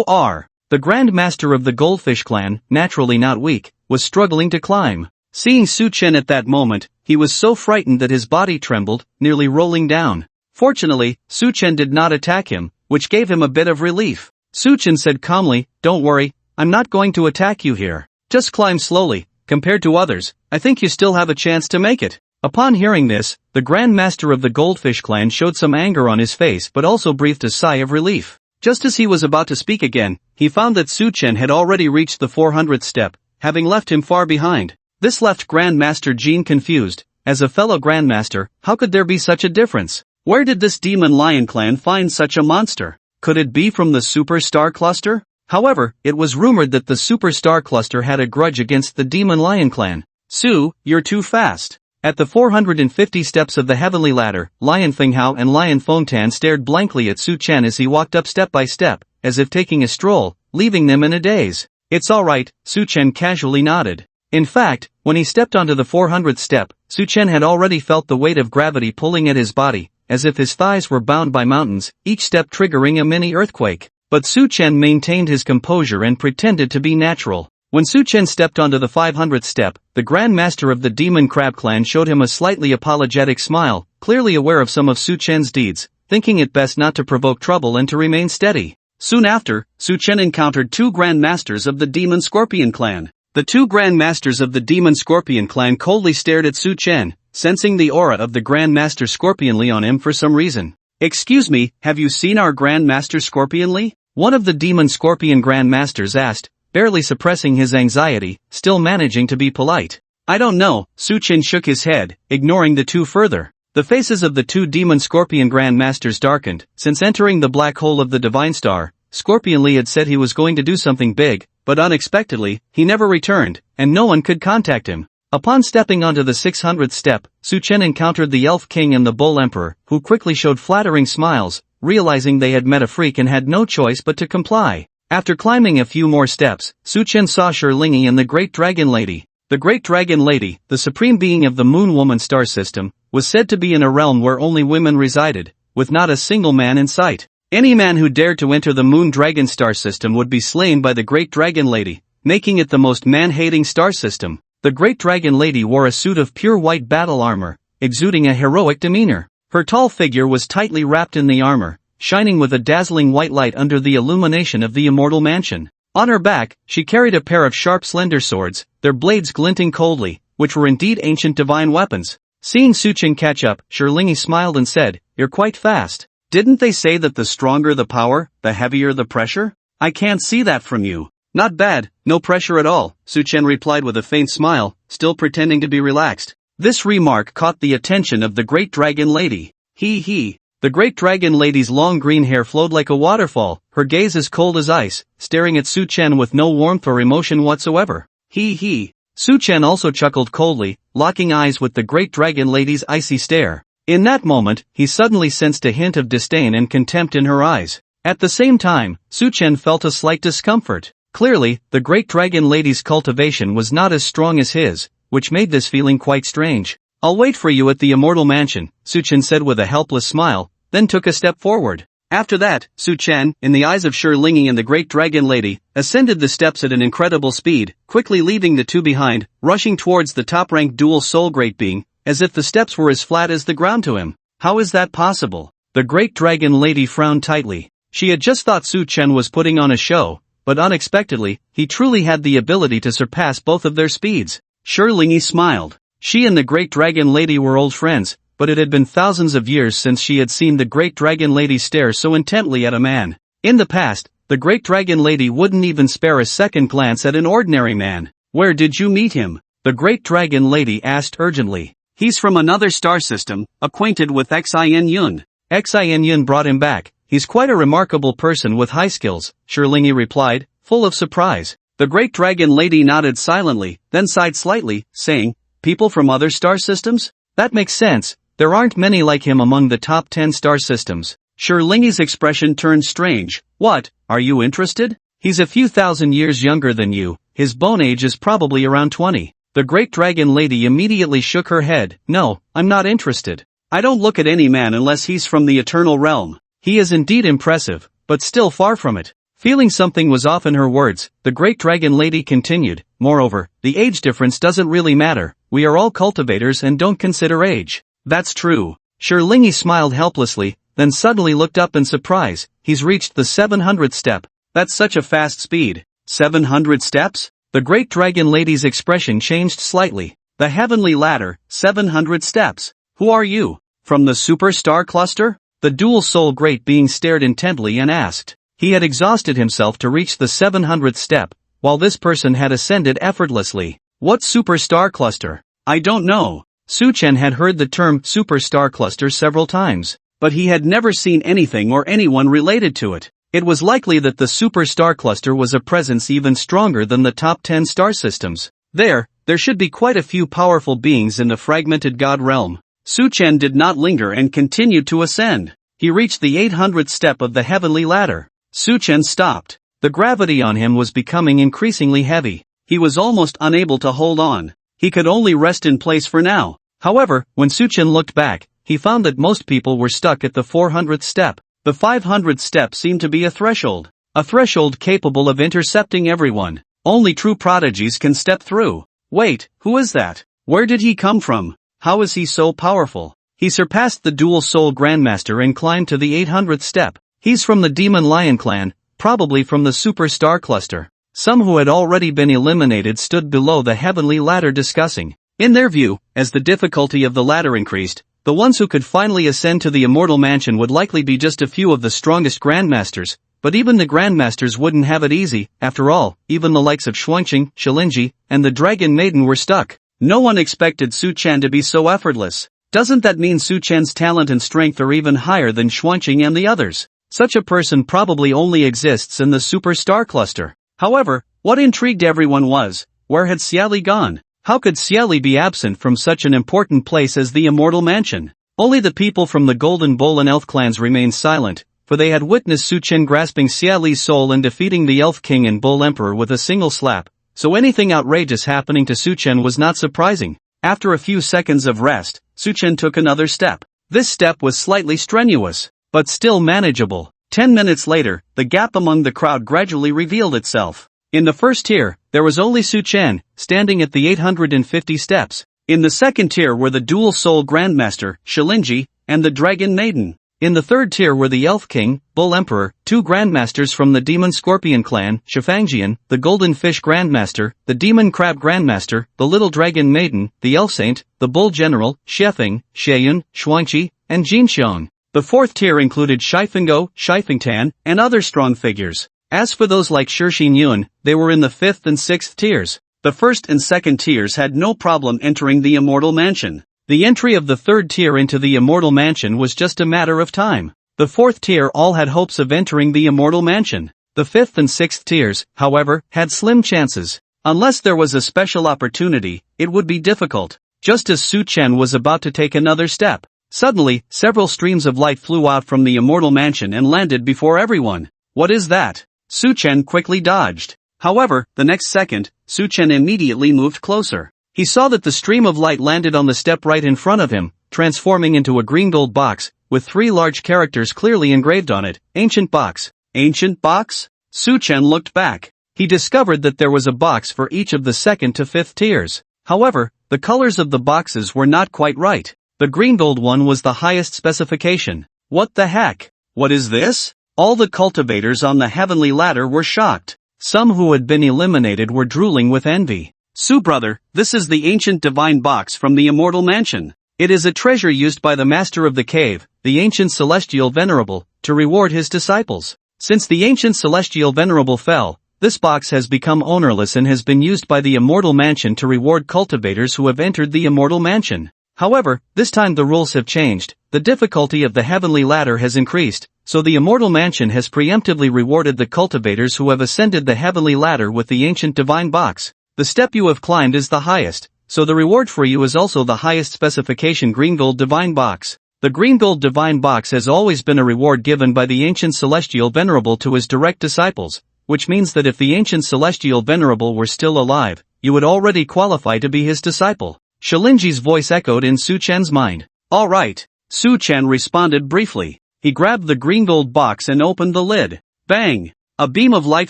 are. The Grand Master of the Goldfish clan, naturally not weak, was struggling to climb. Seeing Su Chen at that moment, he was so frightened that his body trembled, nearly rolling down. Fortunately, Su Chen did not attack him, which gave him a bit of relief. Su Chen said calmly, don't worry, I'm not going to attack you here. Just climb slowly. Compared to others, I think you still have a chance to make it. Upon hearing this, the Grand Master of the Goldfish clan showed some anger on his face but also breathed a sigh of relief. Just as he was about to speak again, he found that Su Chen had already reached the 400th step, having left him far behind. This left Grand Master Jean confused. As a fellow Grand Master, how could there be such a difference? Where did this Demon Lion clan find such a monster? Could it be from the Superstar Cluster? However, it was rumored that the Superstar Cluster had a grudge against the Demon Lion clan. Su, you're too fast. At the 450 steps of the heavenly ladder, Lion Finghao and Lion Fengtan stared blankly at Su Chen as he walked up step by step, as if taking a stroll, leaving them in a daze. It's alright, Su Chen casually nodded. In fact, when he stepped onto the 400th step, Su Chen had already felt the weight of gravity pulling at his body, as if his thighs were bound by mountains, each step triggering a mini earthquake. But Su Chen maintained his composure and pretended to be natural. When Su Chen stepped onto the 500th step, the Grand Master of the Demon Crab clan showed him a slightly apologetic smile, clearly aware of some of Su Chen's deeds, thinking it best not to provoke trouble and to remain steady. Soon after, Su Chen encountered two Grand Masters of the Demon Scorpion clan. The two Grand Masters of the Demon Scorpion clan coldly stared at Su Chen, sensing the aura of the Grand Master Scorpionly on him for some reason. Excuse me, have you seen our Grand Master Scorpionly? One of the Demon Scorpion Grand Masters asked, barely suppressing his anxiety, still managing to be polite. I don't know, Su Chen shook his head, ignoring the two further. The faces of the two Demon Scorpion Grand Masters darkened. Since entering the black hole of the Divine Star, Scorpionly had said he was going to do something big, but unexpectedly, he never returned, and no one could contact him. Upon stepping onto the 600th step, Su Chen encountered the Elf King and the Bull Emperor, who quickly showed flattering smiles, realizing they had met a freak and had no choice but to comply. After climbing a few more steps, Suchen saw Shilingi and the Great Dragon Lady. The Great Dragon Lady, the supreme being of the Moon Woman star system, was said to be in a realm where only women resided, with not a single man in sight. Any man who dared to enter the Moon Dragon star system would be slain by the Great Dragon Lady, making it the most man-hating star system. The Great Dragon Lady wore a suit of pure white battle armor, exuding a heroic demeanor. Her tall figure was tightly wrapped in the armor, shining with a dazzling white light under the illumination of the immortal mansion. On her back, she carried a pair of sharp slender swords, their blades glinting coldly, which were indeed ancient divine weapons. Seeing Suchen catch up, Shilingi smiled and said, "You're quite fast. Didn't they say that the stronger the power, the heavier the pressure? I can't see that from you." "Not bad, no pressure at all," Suchen replied with a faint smile, still pretending to be relaxed. This remark caught the attention of the Great Dragon Lady. He. The Great Dragon Lady's long green hair flowed like a waterfall, her gaze as cold as ice, staring at Suchen with no warmth or emotion whatsoever. He. Suchen also chuckled coldly, locking eyes with the Great Dragon Lady's icy stare. In that moment, he suddenly sensed a hint of disdain and contempt in her eyes. At the same time, Suchen felt a slight discomfort. Clearly, the Great Dragon Lady's cultivation was not as strong as his, which made this feeling quite strange. "I'll wait for you at the Immortal Mansion," Suchen said with a helpless smile, then took a step forward. After that, Suchen, in the eyes of Shilingi and the Great Dragon Lady, ascended the steps at an incredible speed, quickly leaving the two behind, rushing towards the top-ranked dual soul Great Being, as if the steps were as flat as the ground to him. How is that possible? The Great Dragon Lady frowned tightly. She had just thought Suchen was putting on a show, but unexpectedly, he truly had the ability to surpass both of their speeds. Shilingi smiled. She and the Great Dragon Lady were old friends, but it had been thousands of years since she had seen the Great Dragon Lady stare so intently at a man. In the past, the Great Dragon Lady wouldn't even spare a second glance at an ordinary man. "Where did you meet him?" the Great Dragon Lady asked urgently. "He's from another star system, acquainted with Xin Yun. Xin Yun brought him back. He's quite a remarkable person with high skills," Shilingi replied, full of surprise. The Great Dragon Lady nodded silently, then sighed slightly, saying, "People from other star systems? That makes sense. There aren't many like him among the top 10 star systems." Shilingi's expression turned strange. "What, are you interested? He's a few thousand years younger than you, his bone age is probably around 20. The Great Dragon Lady immediately shook her head. "No, I'm not interested. I don't look at any man unless he's from the Eternal Realm." He is indeed impressive, but still far from it. Feeling something was off in her words, the Great Dragon Lady continued, "Moreover, the age difference doesn't really matter. We are all cultivators and don't consider age." "That's true." Shilingi smiled helplessly, then suddenly looked up in surprise. "He's reached the 700th step. That's such a fast speed. 700 steps? The Great Dragon Lady's expression changed slightly. "The heavenly ladder, 700 steps. Who are you? From the superstar cluster?" The dual soul Great Being stared intently and asked. He had exhausted himself to reach the 700th step, while this person had ascended effortlessly. "What superstar cluster?" "I don't know." Suchen had heard the term superstar cluster several times, but he had never seen anything or anyone related to it. It was likely that the superstar cluster was a presence even stronger than the top 10 star systems. There should be quite a few powerful beings in the fragmented god realm. Suchen did not linger and continued to ascend. He reached the 800th step of the heavenly ladder. Suchen stopped. The gravity on him was becoming increasingly heavy. He was almost unable to hold on. He could only rest in place for now. However, when Suchen looked back, he found that most people were stuck at the 400th step. The 500th step seemed to be a threshold capable of intercepting everyone. Only true prodigies can step through. Wait, who is that? Where did he come from? How is he so powerful? He surpassed the dual soul grandmaster and climbed to the 800th step. He's from the Demon Lion clan, probably from the superstar cluster. Some who had already been eliminated stood below the heavenly ladder discussing. In their view, as the difficulty of the ladder increased, the ones who could finally ascend to the immortal mansion would likely be just a few of the strongest grandmasters, but even the grandmasters wouldn't have it easy. After all, even the likes of Xuanqing, Shilingi, and the Dragon Maiden were stuck. No one expected Suchen to be so effortless. Doesn't that mean Suchen's talent and strength are even higher than Xuanqing and the others? Such a person probably only exists in the superstar cluster. However, what intrigued everyone was, where had Xiali gone? How could Xiali be absent from such an important place as the Immortal Mansion? Only the people from the Golden Bowl and Elf clans remained silent, for they had witnessed Su Chen grasping Xia Li's soul and defeating the Elf King and Bull Emperor with a single slap, so anything outrageous happening to Su Chen was not surprising. After a few seconds of rest, Su Chen took another step. This step was slightly strenuous, but still manageable. 10 minutes later, the gap among the crowd gradually revealed itself. In the first tier, there was only Su Chen, standing at the 850 steps. In the second tier were the Dual Soul Grandmaster, Shilinji, and the Dragon Maiden. In the third tier were the Elf King, Bull Emperor, 2 Grandmasters from the Demon Scorpion clan, Shifangjian, the Golden Fish Grandmaster, the Demon Crab Grandmaster, the Little Dragon Maiden, the Elf Saint, the Bull General, Shefeng, Sheyun, Shuangqi, and Jinxiong. The fourth tier included Shifengo, Shifengtan, and other strong figures. As for those like Shixin Yun, they were in the 5th and 6th tiers. The first and second tiers had no problem entering the Immortal Mansion. The entry of the third tier into the Immortal Mansion was just a matter of time. The fourth tier all had hopes of entering the Immortal Mansion. The 5th and 6th tiers, however, had slim chances. Unless there was a special opportunity, it would be difficult. Just as Su Chen was about to take another step, suddenly, several streams of light flew out from the Immortal Mansion and landed before everyone. What is that? Su Chen quickly dodged. However, the next second, Su Chen immediately moved closer. He saw that the stream of light landed on the step right in front of him, transforming into a green gold box, with 3 large characters clearly engraved on it, Ancient Box. Ancient Box? Su Chen looked back. He discovered that there was a box for each of the 2nd to 5th tiers. However, the colors of the boxes were not quite right. The green gold one was the highest specification. What the heck? What is this? All the cultivators on the heavenly ladder were shocked. Some who had been eliminated were drooling with envy. Su brother, this is the ancient divine box from the Immortal Mansion. It is a treasure used by the master of the cave, the ancient celestial venerable, to reward his disciples. Since the ancient celestial venerable fell, this box has become ownerless and has been used by the Immortal Mansion to reward cultivators who have entered the Immortal Mansion. However, this time the rules have changed. The difficulty of the heavenly ladder has increased, so the Immortal Mansion has preemptively rewarded the cultivators who have ascended the heavenly ladder with the ancient divine box. The step you have climbed is the highest, so the reward for you is also the highest specification green gold divine box. The green gold divine box has always been a reward given by the ancient celestial venerable to his direct disciples, which means that if the ancient celestial venerable were still alive, you would already qualify to be his disciple. Shilinji's voice echoed in Su Chen's mind. All right. Su Chen responded briefly. He grabbed the green gold box and opened the lid. Bang! A beam of light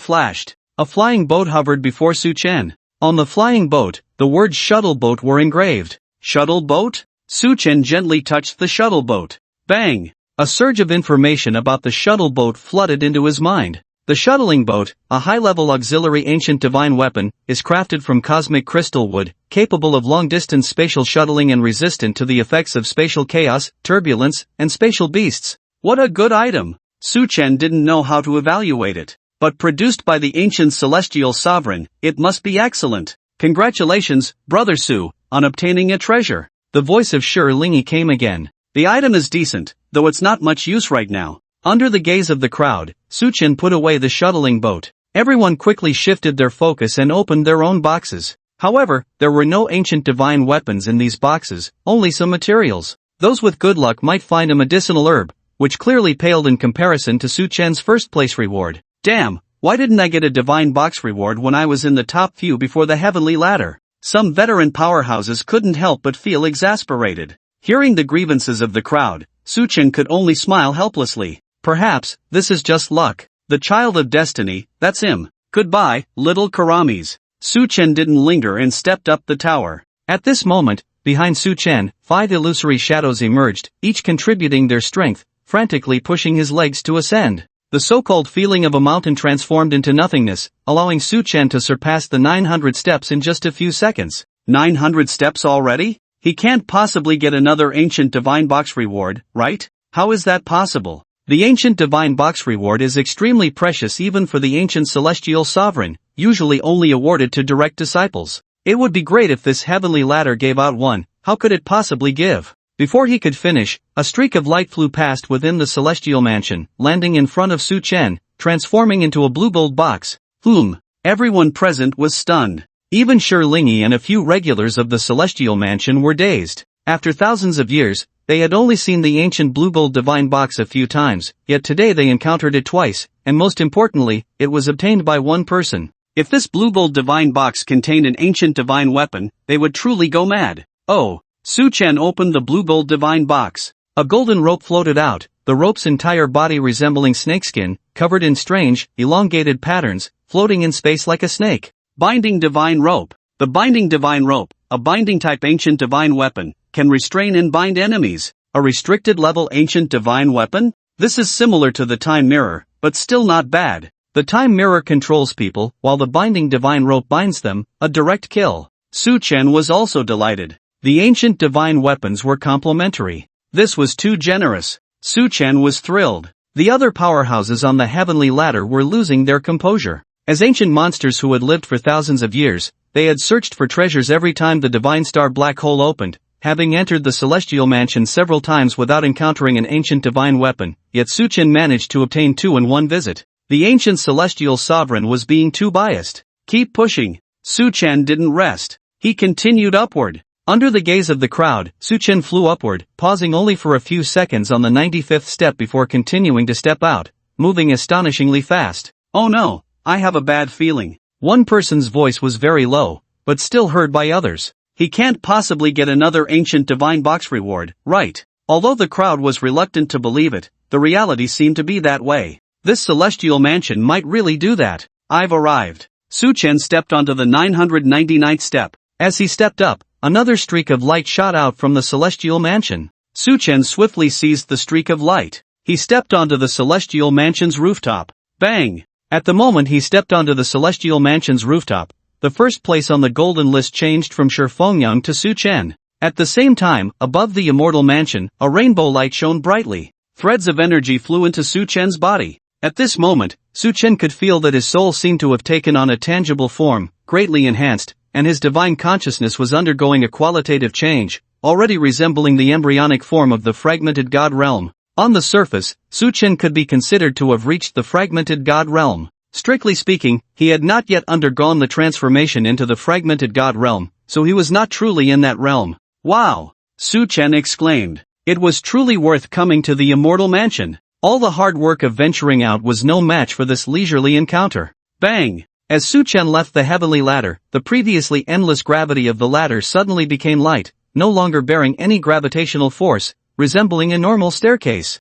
flashed. A flying boat hovered before Su Chen. On the flying boat, the words shuttle boat were engraved. Shuttle boat? Su Chen gently touched the shuttle boat. Bang! A surge of information about the shuttle boat flooded into his mind. The shuttling boat, a high-level auxiliary ancient divine weapon, is crafted from cosmic crystal wood, capable of long-distance spatial shuttling and resistant to the effects of spatial chaos, turbulence, and spatial beasts. What a good item! Su Chen didn't know how to evaluate it. But produced by the ancient celestial sovereign, it must be excellent. Congratulations, Brother Su, on obtaining a treasure. The voice of Shi Lingyi came again. The item is decent, though it's not much use right now. Under the gaze of the crowd, Su Chen put away the shuttling boat. Everyone quickly shifted their focus and opened their own boxes. However, there were no ancient divine weapons in these boxes, only some materials. Those with good luck might find a medicinal herb, which clearly paled in comparison to Su Chen's first place reward. Damn, why didn't I get a divine box reward when I was in the top few before the heavenly ladder? Some veteran powerhouses couldn't help but feel exasperated. Hearing the grievances of the crowd, Su Chen could only smile helplessly. Perhaps, this is just luck. The child of destiny, that's him. Goodbye, little Karamis. Su Chen didn't linger and stepped up the tower. At this moment, behind Su Chen, 5 illusory shadows emerged, each contributing their strength, frantically pushing his legs to ascend. The so-called feeling of a mountain transformed into nothingness, allowing Su Chen to surpass the 900 steps in just a few seconds. 900 steps already? He can't possibly get another ancient divine box reward, right? How is that possible? The ancient divine box reward is extremely precious even for the ancient celestial sovereign, usually only awarded to direct disciples. It would be great if this heavenly ladder gave out one. How could it possibly give? Before he could finish, a streak of light flew past within the celestial mansion, landing in front of Su Chen, transforming into a blue gold box. Everyone present was stunned. Even Shi Lingyi and a few regulars of the celestial mansion were dazed. After thousands of years, They had only seen the ancient blue gold divine box a few times, yet today they encountered it twice, and most importantly, it was obtained by one person. If this blue gold divine box contained an ancient divine weapon, they would truly go mad. Oh! Su Chen opened the blue gold divine box. A golden rope floated out, the rope's entire body resembling snakeskin, covered in strange, elongated patterns, floating in space like a snake. Binding divine rope. The binding divine rope, a binding-type ancient divine weapon, can restrain and bind enemies. A restricted-level ancient divine weapon? This is similar to the time mirror, but still not bad. The time mirror controls people, while the binding divine rope binds them, a direct kill. Su Chen was also delighted. The ancient divine weapons were complementary. This was too generous. Su Chen was thrilled. The other powerhouses on the heavenly ladder were losing their composure. As ancient monsters who had lived for thousands of years, they had searched for treasures every time the divine star black hole opened, having entered the celestial mansion several times without encountering an ancient divine weapon, yet Su Chen managed to obtain two in one visit. The ancient celestial sovereign was being too biased. Keep pushing. Su Chen didn't rest. He continued upward. Under the gaze of the crowd, Su Chen flew upward, pausing only for a few seconds on the 95th step before continuing to step out, moving astonishingly fast. Oh no, I have a bad feeling. One person's voice was very low, but still heard by others. He can't possibly get another ancient divine box reward, right? Although the crowd was reluctant to believe it, the reality seemed to be that way. This celestial mansion might really do that. I've arrived. Su Chen stepped onto the 999th step. As he stepped up, another streak of light shot out from the celestial mansion. Su Chen swiftly seized the streak of light. He stepped onto the celestial mansion's rooftop. Bang! At the moment he stepped onto the celestial mansion's rooftop, the first place on the golden list changed from Shi Fengyang to Su Chen. At the same time, above the immortal mansion, a rainbow light shone brightly. Threads of energy flew into Su Chen's body. At this moment, Su Chen could feel that his soul seemed to have taken on a tangible form, greatly enhanced, and his divine consciousness was undergoing a qualitative change, already resembling the embryonic form of the fragmented god realm. On the surface, Su Chen could be considered to have reached the fragmented god realm. Strictly speaking, he had not yet undergone the transformation into the fragmented god realm, so he was not truly in that realm. Wow! Su Chen exclaimed. It was truly worth coming to the immortal mansion. All the hard work of venturing out was no match for this leisurely encounter. Bang! As Su Chen left the heavenly ladder, the previously endless gravity of the ladder suddenly became light, no longer bearing any gravitational force, resembling a normal staircase.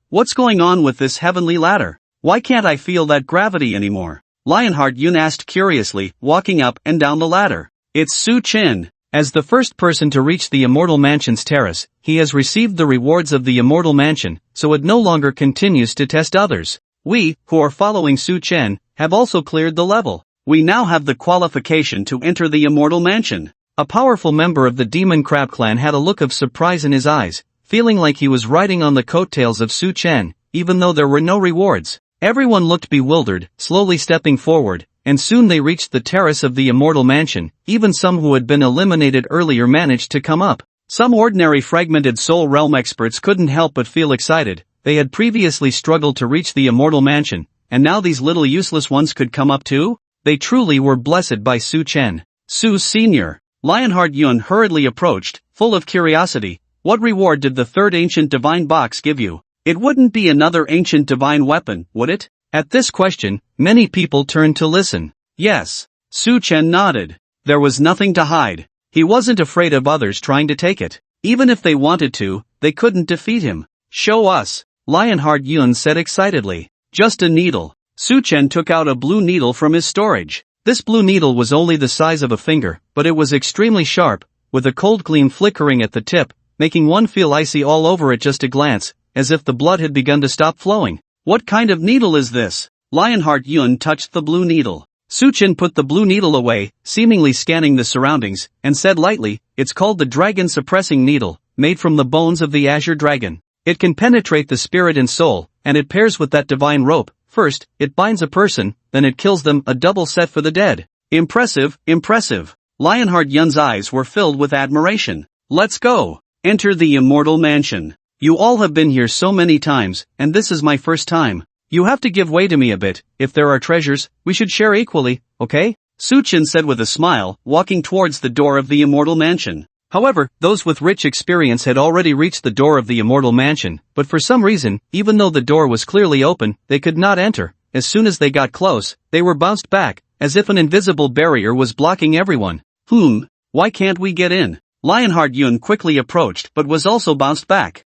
What's going on with this heavenly ladder? Why can't I feel that gravity anymore? Lionheart Yun asked curiously, walking up and down the ladder. It's Su Chen. As the first person to reach the immortal mansion's terrace, he has received the rewards of the immortal mansion, so it no longer continues to test others. We, who are following Su Chen, have also cleared the level. We now have the qualification to enter the immortal mansion. A powerful member of the Demon Crab clan had a look of surprise in his eyes, feeling like he was riding on the coattails of Su Chen, even though there were no rewards. Everyone looked bewildered, slowly stepping forward, and soon they reached the terrace of the immortal mansion. Even some who had been eliminated earlier managed to come up. Some ordinary fragmented soul realm experts couldn't help but feel excited. They had previously struggled to reach the immortal mansion, and now these little useless ones could come up too? They truly were blessed by Su Chen. Su Senior. Lionheart Yun hurriedly approached, full of curiosity. What reward did the third ancient divine box give you? It wouldn't be another ancient divine weapon, would it? At this question, many people turned to listen. Yes. Su Chen nodded. There was nothing to hide. He wasn't afraid of others trying to take it. Even if they wanted to, they couldn't defeat him. Show us. Lionheart Yun said excitedly. Just a needle. Su Chen took out a blue needle from his storage. This blue needle was only the size of a finger, but it was extremely sharp, with a cold gleam flickering at the tip, making one feel icy all over at just a glance, as if the blood had begun to stop flowing. What kind of needle is this? Lionheart Yun touched the blue needle. Su Chen put the blue needle away, seemingly scanning the surroundings, and said lightly, it's called the dragon suppressing needle, made from the bones of the azure dragon. It can penetrate the spirit and soul, and it pairs with that divine rope. First, it binds a person, then it kills them, a double set for the dead. Impressive, impressive. Lionheart Yun's eyes were filled with admiration. Let's go. Enter the immortal mansion. You all have been here so many times, and this is my first time. You have to give way to me a bit. If there are treasures, we should share equally, okay? Su Chen said with a smile, walking towards the door of the immortal mansion. However, those with rich experience had already reached the door of the immortal mansion, but for some reason, even though the door was clearly open, they could not enter. As soon as they got close, they were bounced back, as if an invisible barrier was blocking everyone. Why can't we get in? Lionheart Yun quickly approached but was also bounced back.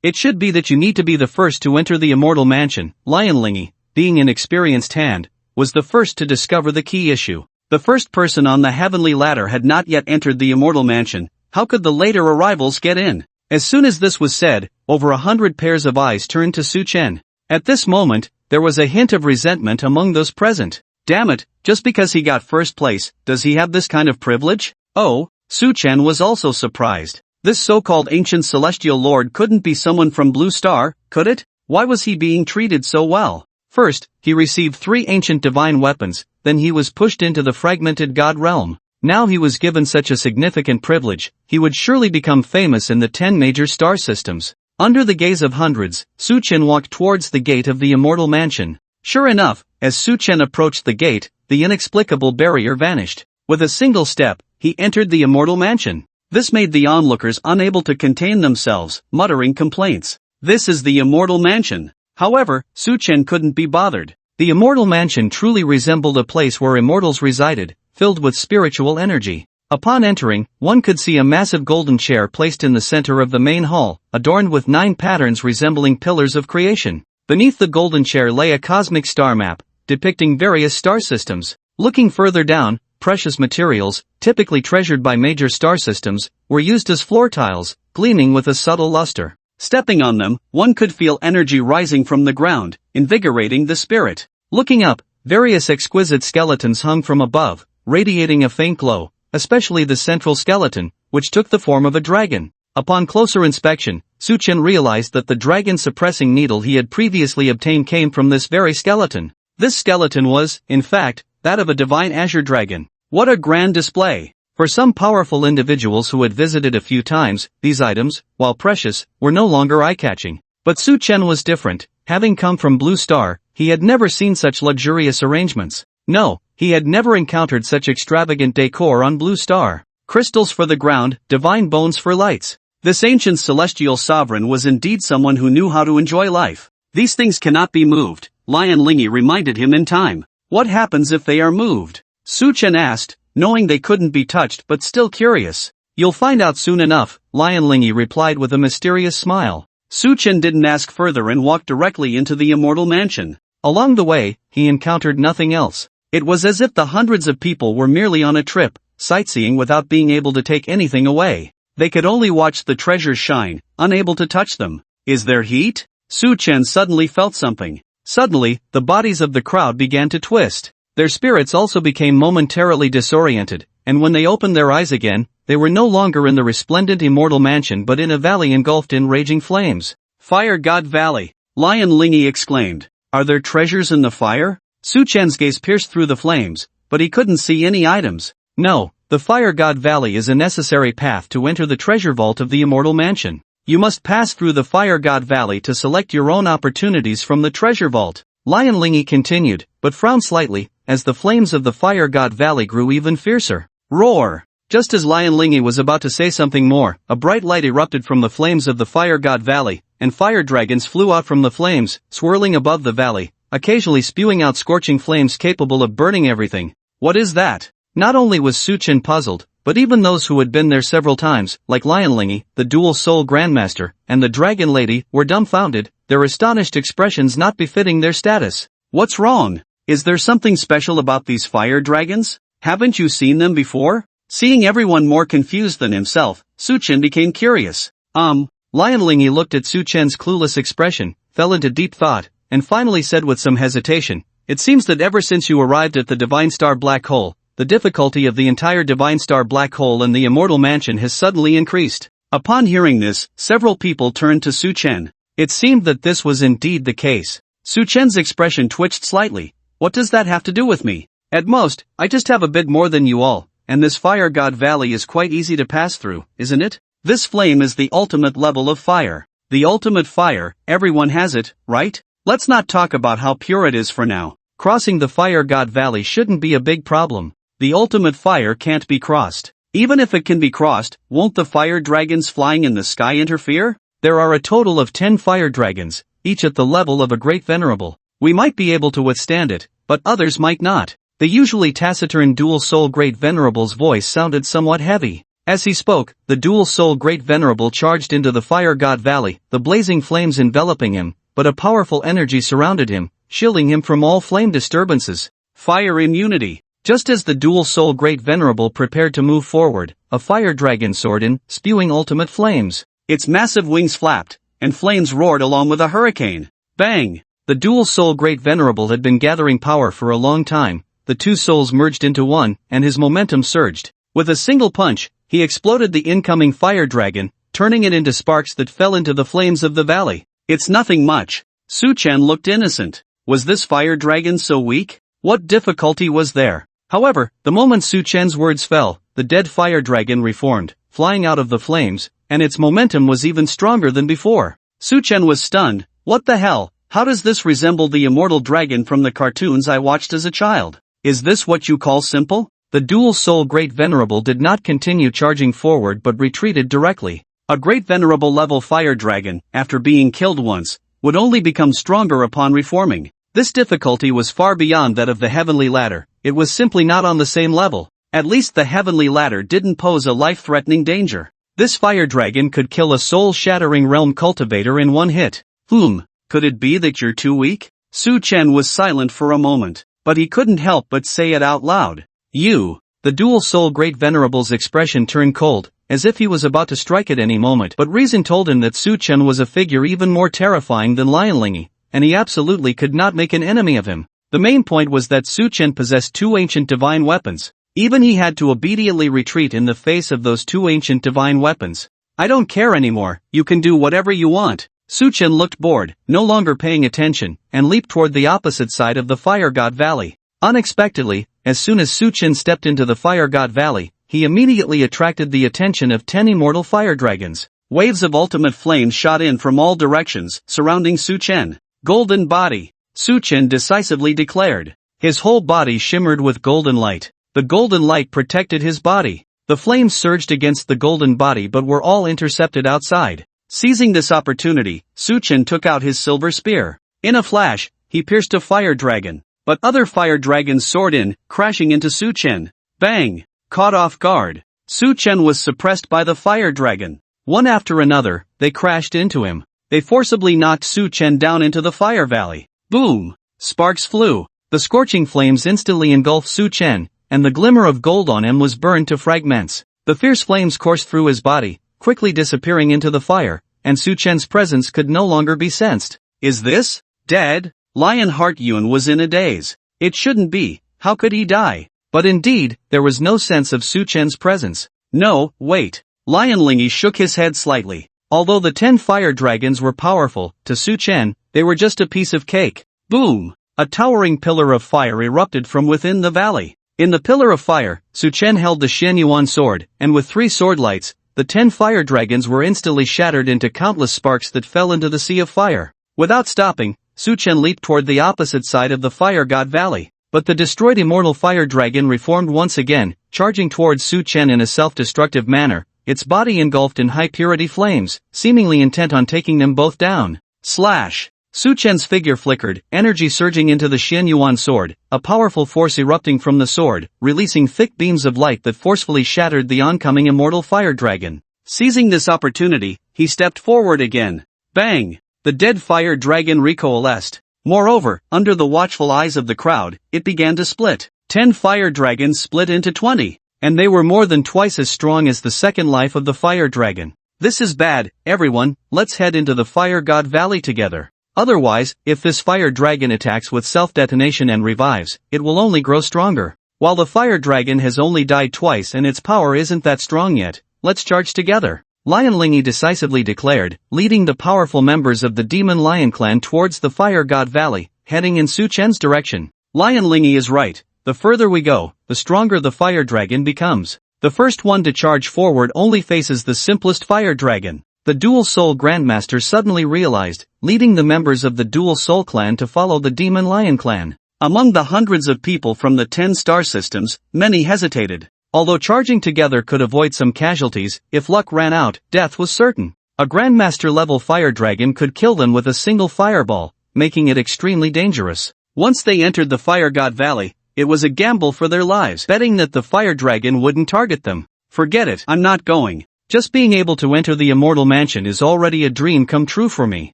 It should be that you need to be the first to enter the immortal mansion. Lionlingy, being an experienced hand, was the first to discover the key issue. The first person on the heavenly ladder had not yet entered the immortal mansion. How could the later arrivals get in? As soon as this was said, over 100 pairs of eyes turned to Su Chen. At this moment, there was a hint of resentment among those present. Damn it, just because he got first place, does he have this kind of privilege? Oh, Su Chen was also surprised. This so-called ancient celestial lord couldn't be someone from Blue Star, could it? Why was he being treated so well? First, he received 3 ancient divine weapons, then he was pushed into the fragmented god realm. Now he was given such a significant privilege, he would surely become famous in the 10 major star systems. Under the gaze of hundreds, Su Chen walked towards the gate of the immortal mansion. Sure enough, as Su Chen approached the gate, the inexplicable barrier vanished. With a single step, he entered the immortal mansion. This made the onlookers unable to contain themselves, muttering complaints. This is the immortal mansion. However, Su Chen couldn't be bothered. The immortal mansion truly resembled a place where immortals resided, filled with spiritual energy. Upon entering, one could see a massive golden chair placed in the center of the main hall, adorned with 9 patterns resembling pillars of creation. Beneath the golden chair lay a cosmic star map, depicting various star systems. Looking further down, precious materials, typically treasured by major star systems, were used as floor tiles, gleaming with a subtle luster. Stepping on them, one could feel energy rising from the ground, invigorating the spirit. Looking up, various exquisite skeletons hung from above, radiating a faint glow, especially the central skeleton, which took the form of a dragon. Upon closer inspection, Su Chen realized that the dragon-suppressing needle he had previously obtained came from this very skeleton. This skeleton was, in fact, that of a divine azure dragon. What a grand display! For some powerful individuals who had visited a few times, these items, while precious, were no longer eye-catching. But Su Chen was different. Having come from Blue Star, he had never seen such luxurious arrangements. No, he had never encountered such extravagant decor on Blue Star. Crystals for the ground, divine bones for lights. This ancient celestial sovereign was indeed someone who knew how to enjoy life. These things cannot be moved, Lionlingy reminded him in time. What happens if they are moved? Su Chen asked, knowing they couldn't be touched but still curious. You'll find out soon enough, Lionlingy replied with a mysterious smile. Su Chen didn't ask further and walked directly into the immortal mansion. Along the way, he encountered nothing else. It was as if the hundreds of people were merely on a trip, sightseeing without being able to take anything away. They could only watch the treasures shine, unable to touch them. Is there heat? Su Chen suddenly felt something. Suddenly, the bodies of the crowd began to twist. Their spirits also became momentarily disoriented, and when they opened their eyes again, they were no longer in the resplendent immortal mansion but in a valley engulfed in raging flames. Fire God Valley! Lionlingy exclaimed. Are there treasures in the fire? Su Chen's gaze pierced through the flames, but he couldn't see any items. No, the Fire God Valley is a necessary path to enter the treasure vault of the immortal mansion. You must pass through the Fire God Valley to select your own opportunities from the treasure vault. Lionlingy continued, but frowned slightly, as the flames of the Fire God Valley grew even fiercer. Roar! Just as Lionlingy was about to say something more, a bright light erupted from the flames of the Fire God Valley, and fire dragons flew out from the flames, swirling above the valley, occasionally spewing out scorching flames capable of burning everything. What is that? Not only was Su Chen puzzled, but even those who had been there several times, like Lionlingy, the Dual Soul Grandmaster, and the Dragon Lady, were dumbfounded, their astonished expressions not befitting their status. What's wrong? Is there something special about these fire dragons? Haven't you seen them before? Seeing everyone more confused than himself, Su Chen became curious. Lionlingy looked at Su Chen's clueless expression, fell into deep thought, and finally said with some hesitation, It seems that ever since you arrived at the Divine Star Black Hole, the difficulty of the entire Divine Star Black Hole and the Immortal Mansion has suddenly increased. Upon hearing this, several people turned to Su Chen. It seemed that this was indeed the case. Su Chen's expression twitched slightly. What does that have to do with me? At most, I just have a bit more than you all, and this Fire God Valley is quite easy to pass through, isn't it? This flame is the ultimate level of fire. The ultimate fire, everyone has it, right? Let's not talk about how pure it is for now. Crossing the Fire God Valley shouldn't be a big problem. The ultimate fire can't be crossed. Even if it can be crossed, won't the fire dragons flying in the sky interfere? There are a total of 10 fire dragons, each at the level of a great venerable. We might be able to withstand it, but others might not. The usually taciturn dual-soul great venerable's voice sounded somewhat heavy. As he spoke, the dual-soul great venerable charged into the fire god valley, the blazing flames enveloping him, but a powerful energy surrounded him, shielding him from all flame disturbances. Fire immunity. Just as the dual-soul great venerable prepared to move forward, a fire dragon soared in, spewing ultimate flames. Its massive wings flapped, and flames roared along with a hurricane. Bang! The dual-soul great venerable had been gathering power for a long time. The two souls merged into one, and his momentum surged. With a single punch, he exploded the incoming fire dragon, turning it into sparks that fell into the flames of the valley. It's nothing much. Su-Chen looked innocent. Was this fire dragon so weak? What difficulty was there? However, the moment Su-Chen's words fell, the dead fire dragon reformed, flying out of the flames, and its momentum was even stronger than before. Su-Chen was stunned. What the hell? How does this resemble the immortal dragon from the cartoons I watched as a child? Is this what you call simple? The dual-soul great venerable did not continue charging forward but retreated directly. A great venerable level fire dragon, after being killed once, would only become stronger upon reforming. This difficulty was far beyond that of the heavenly ladder. It was simply not on the same level. At least the heavenly ladder didn't pose a life-threatening danger. This fire dragon could kill a soul-shattering realm cultivator in one hit. Could it be that you're too weak? Su-Chen was silent for a moment, but he couldn't help but say it out loud. You. The dual-soul great venerable's expression turned cold, as if he was about to strike at any moment, but reason told him that Su-Chen was a figure even more terrifying than Lionlingy, and he absolutely could not make an enemy of him. The main point was that Su-Chen possessed two ancient divine weapons. Even he had to obediently retreat in the face of those two ancient divine weapons. I don't care anymore, you can do whatever you want. Su-Chen looked bored, no longer paying attention, and leaped toward the opposite side of the Fire God Valley. Unexpectedly, as soon as Su-Chen stepped into the Fire God Valley, he immediately attracted the attention of 10 immortal fire dragons. Waves of ultimate flames shot in from all directions, surrounding Su-Chen. Golden body, Su-Chen decisively declared. His whole body shimmered with golden light. The golden light protected his body. The flames surged against the golden body but were all intercepted outside. Seizing this opportunity, Su-Chen took out his silver spear. In a flash, he pierced a fire dragon. But other fire dragons soared in, crashing into Su-Chen. Bang! Caught off guard. Su-Chen was suppressed by the fire dragon. One after another, they crashed into him. They forcibly knocked Su-Chen down into the fire valley. Boom! Sparks flew. The scorching flames instantly engulfed Su-Chen, and the glimmer of gold on him was burned to fragments. The fierce flames coursed through his body, quickly disappearing into the fire, and Su-Chen's presence could no longer be sensed. Is this dead? Lionheart Yun was in a daze. It shouldn't be. How could he die? But indeed, there was no sense of Su-Chen's presence. No, wait. Lionlingy shook his head slightly. Although the 10 fire dragons were powerful, to Su-Chen, they were just a piece of cake. Boom! A towering pillar of fire erupted from within the valley. In the pillar of fire, Su-Chen held the Xianyuan sword, and with 3 sword lights, the 10 fire dragons were instantly shattered into countless sparks that fell into the sea of fire. Without stopping, Su-Chen leaped toward the opposite side of the Fire God Valley. But the destroyed immortal fire dragon reformed once again, charging towards Su-Chen in a self-destructive manner, its body engulfed in high-purity flames, seemingly intent on taking them both down. Slash! Su-Chen's figure flickered, energy surging into the Xianyuan sword, a powerful force erupting from the sword, releasing thick beams of light that forcefully shattered the oncoming immortal fire dragon. Seizing this opportunity, he stepped forward again. Bang! The dead fire dragon recoalesced. Moreover, under the watchful eyes of the crowd, it began to split. 10 fire dragons split into 20, and they were more than twice as strong as the second life of the fire dragon. This is bad, everyone, let's head into the Fire God Valley together. Otherwise, if this fire dragon attacks with self-detonation and revives, it will only grow stronger. While the fire dragon has only died twice and its power isn't that strong yet, let's charge together. Lionlingy decisively declared, leading the powerful members of the Demon Lion clan towards the Fire God Valley, heading in Su-Chen's direction. Lionlingy is right. The further we go, the stronger the fire dragon becomes. The first one to charge forward only faces the simplest fire dragon. The Dual Soul Grandmaster suddenly realized, leading the members of the Dual Soul clan to follow the Demon Lion clan. Among the hundreds of people from the 10 star systems, many hesitated. Although charging together could avoid some casualties, if luck ran out, death was certain. A Grandmaster-level fire dragon could kill them with a single fireball, making it extremely dangerous. Once they entered the Fire God Valley, it was a gamble for their lives, betting that the fire dragon wouldn't target them. Forget it, I'm not going. Just being able to enter the Immortal Mansion is already a dream come true for me.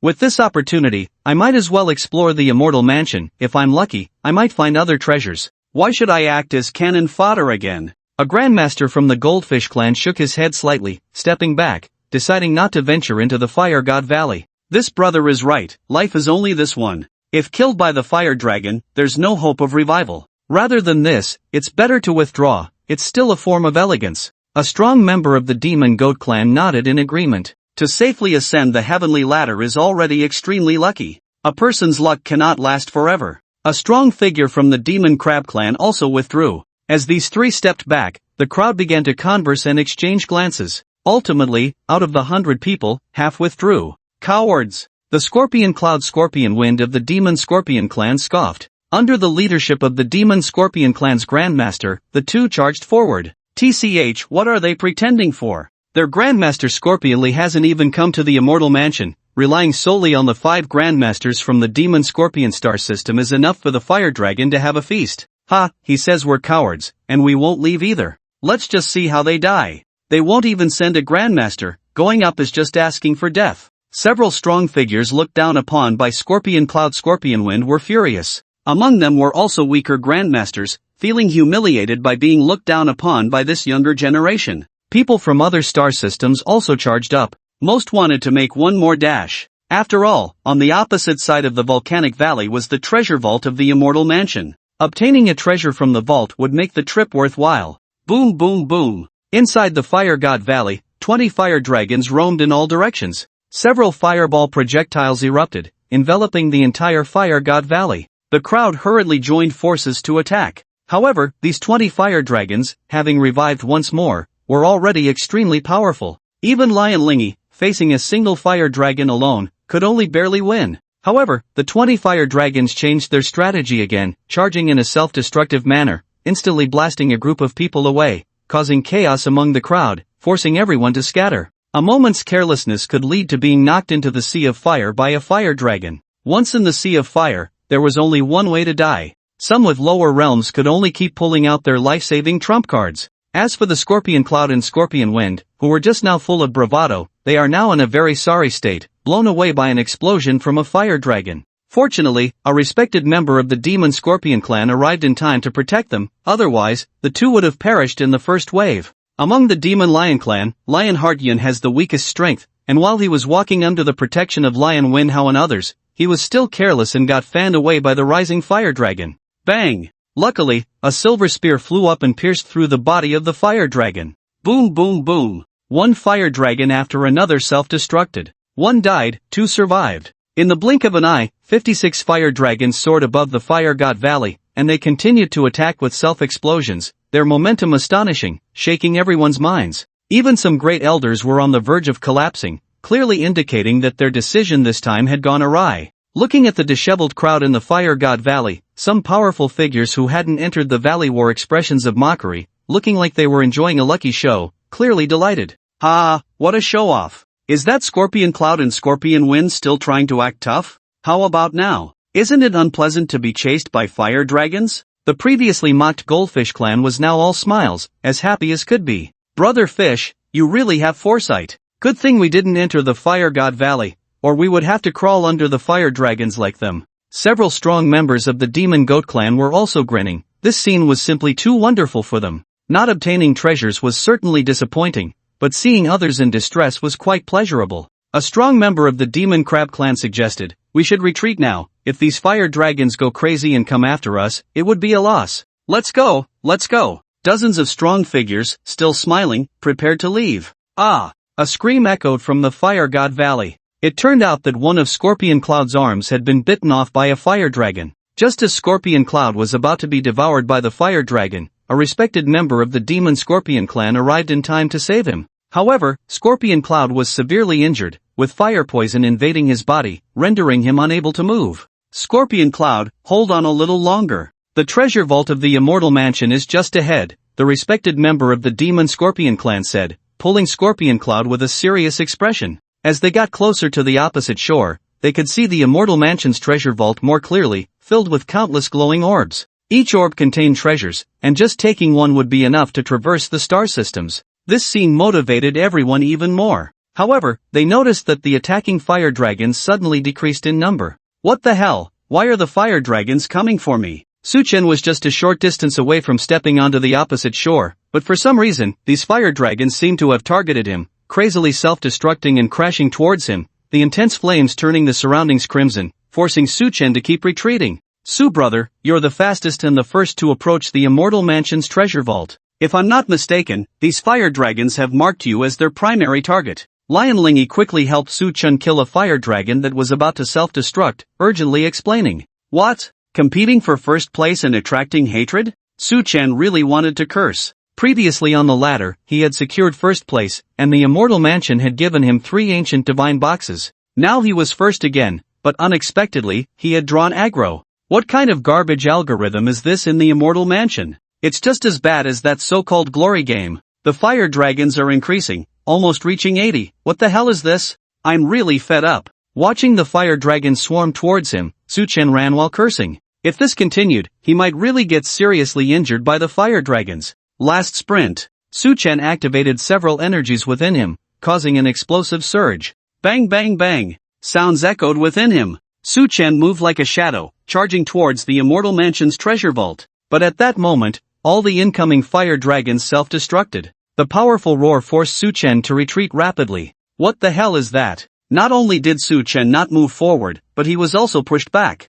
With this opportunity, I might as well explore the Immortal Mansion. If I'm lucky, I might find other treasures. Why should I act as cannon fodder again? A Grandmaster from the Goldfish clan shook his head slightly, stepping back, deciding not to venture into the Fire God Valley. This brother is right, life is only this one. If killed by the fire dragon, there's no hope of revival. Rather than this, it's better to withdraw. It's still a form of elegance. A strong member of the Demon Goat clan nodded in agreement. To safely ascend the heavenly ladder is already extremely lucky. A person's luck cannot last forever. A strong figure from the Demon Crab clan also withdrew. As these three stepped back, the crowd began to converse and exchange glances. Ultimately, out of the 100 people, half withdrew. Cowards! The Scorpion Cloud Scorpion Wind of the Demon Scorpion clan scoffed. Under the leadership of the Demon Scorpion clan's Grandmaster, the two charged forward. TCH, what are they pretending for? Their Grandmaster Scorpionly hasn't even come to the Immortal Mansion. Relying solely on the 5 Grandmasters from the Demon Scorpion star system is enough for the Fire Dragon to have a feast. Ha, he says we're cowards, and we won't leave either. Let's just see how they die. They won't even send a Grandmaster, going up is just asking for death. Several strong figures looked down upon by Scorpion Cloud Scorpion Wind were furious. Among them were also weaker Grandmasters, feeling humiliated by being looked down upon by this younger generation. People from other star systems also charged up. Most wanted to make one more dash. After all, on the opposite side of the volcanic valley was the treasure vault of the Immortal Mansion. Obtaining a treasure from the vault would make the trip worthwhile. Boom boom boom. Inside the Fire God Valley, 20 fire dragons roamed in all directions. Several fireball projectiles erupted, enveloping the entire Fire God Valley. The crowd hurriedly joined forces to attack. However, these 20 fire dragons, having revived once more, were already extremely powerful. Even Lion Lingy, facing a single fire dragon alone, could only barely win. However, the 20 fire dragons changed their strategy again, charging in a self-destructive manner, instantly blasting a group of people away, causing chaos among the crowd, forcing everyone to scatter. A moment's carelessness could lead to being knocked into the sea of fire by a fire dragon. Once in the sea of fire, there was only one way to die. Some with lower realms could only keep pulling out their life-saving trump cards. As for the Scorpion Cloud and Scorpion Wind, who were just now full of bravado, they are now in a very sorry state, blown away by an explosion from a fire dragon. Fortunately, a respected member of the Demon Scorpion clan arrived in time to protect them, otherwise, the two would have perished in the first wave. Among the Demon Lion clan, Lionheart Yun has the weakest strength, and while he was walking under the protection of Lion Wenhao and others, he was still careless and got fanned away by the rising fire dragon. Bang! Luckily, a silver spear flew up and pierced through the body of the fire dragon. Boom boom boom. One fire dragon after another self-destructed. One died, 2 survived. In the blink of an eye, 56 fire dragons soared above the Fire God Valley, and they continued to attack with self-explosions, their momentum astonishing, shaking everyone's minds. Even some great elders were on the verge of collapsing, clearly indicating that their decision this time had gone awry. Looking at the disheveled crowd in the Fire God Valley, some powerful figures who hadn't entered the valley wore expressions of mockery, looking like they were enjoying a lucky show, clearly delighted. Ha, what a show-off. Is that Scorpion Cloud and Scorpion Wind still trying to act tough? How about now? Isn't it unpleasant to be chased by fire dragons? The previously mocked Goldfish clan was now all smiles, as happy as could be. Brother Fish, you really have foresight. Good thing we didn't enter the Fire God Valley, or we would have to crawl under the fire dragons like them. Several strong members of the Demon Goat clan were also grinning. This scene was simply too wonderful for them. Not obtaining treasures was certainly disappointing, but seeing others in distress was quite pleasurable. A strong member of the Demon Crab clan suggested, we should retreat now. If these fire dragons go crazy and come after us, it would be a loss. Let's go, let's go. Dozens of strong figures, still smiling, prepared to leave. Ah! A scream echoed from the Fire God Valley. It turned out that one of Scorpion Cloud's arms had been bitten off by a fire dragon. Just as Scorpion Cloud was about to be devoured by the fire dragon, a respected member of the Demon Scorpion clan arrived in time to save him. However, Scorpion Cloud was severely injured, with fire poison invading his body, rendering him unable to move. Scorpion Cloud, hold on a little longer. The treasure vault of the Immortal Mansion is just ahead. the respected member of the Demon Scorpion clan said, pulling Scorpion Cloud with a serious expression. As they got closer to the opposite shore, they could see the Immortal Mansion's treasure vault more clearly, filled with countless glowing orbs. Each orb contained treasures, and just taking one would be enough to traverse the star systems. This scene motivated everyone even more. However, they noticed that the attacking fire dragons suddenly decreased in number. What the hell? Why are the fire dragons coming for me? Suchen was just a short distance away from stepping onto the opposite shore, but for some reason, these fire dragons seemed to have targeted him, crazily self-destructing and crashing towards him, the intense flames turning the surroundings crimson, forcing Suchen to keep retreating. Su brother, you're the fastest and the first to approach the Immortal Mansion's treasure vault. If I'm not mistaken, these fire dragons have marked you as their primary target. Lion Lingy quickly helped Su Chun kill a fire dragon that was about to self-destruct, urgently explaining. What? Competing for first place and attracting hatred? Su Chen really wanted to curse. Previously on the ladder, he had secured first place, and the Immortal Mansion had given him 3 ancient divine boxes. Now he was first again, but unexpectedly, he had drawn aggro. What kind of garbage algorithm is this in the Immortal Mansion? It's just as bad as that so-called glory game. The fire dragons are increasing, almost reaching 80. What the hell is this? I'm really fed up. Watching the fire dragons swarm towards him, Su Chen ran while cursing. If this continued, he might really get seriously injured by the fire dragons. Last sprint. Su Chen activated several energies within him, causing an explosive surge. Bang bang bang. Sounds echoed within him. Su Chen moved like a shadow, charging towards the Immortal Mansion's treasure vault. But at that moment, all the incoming fire dragons self-destructed. The powerful roar forced Su Chen to retreat rapidly. What the hell is that? Not only did Su Chen not move forward, but he was also pushed back.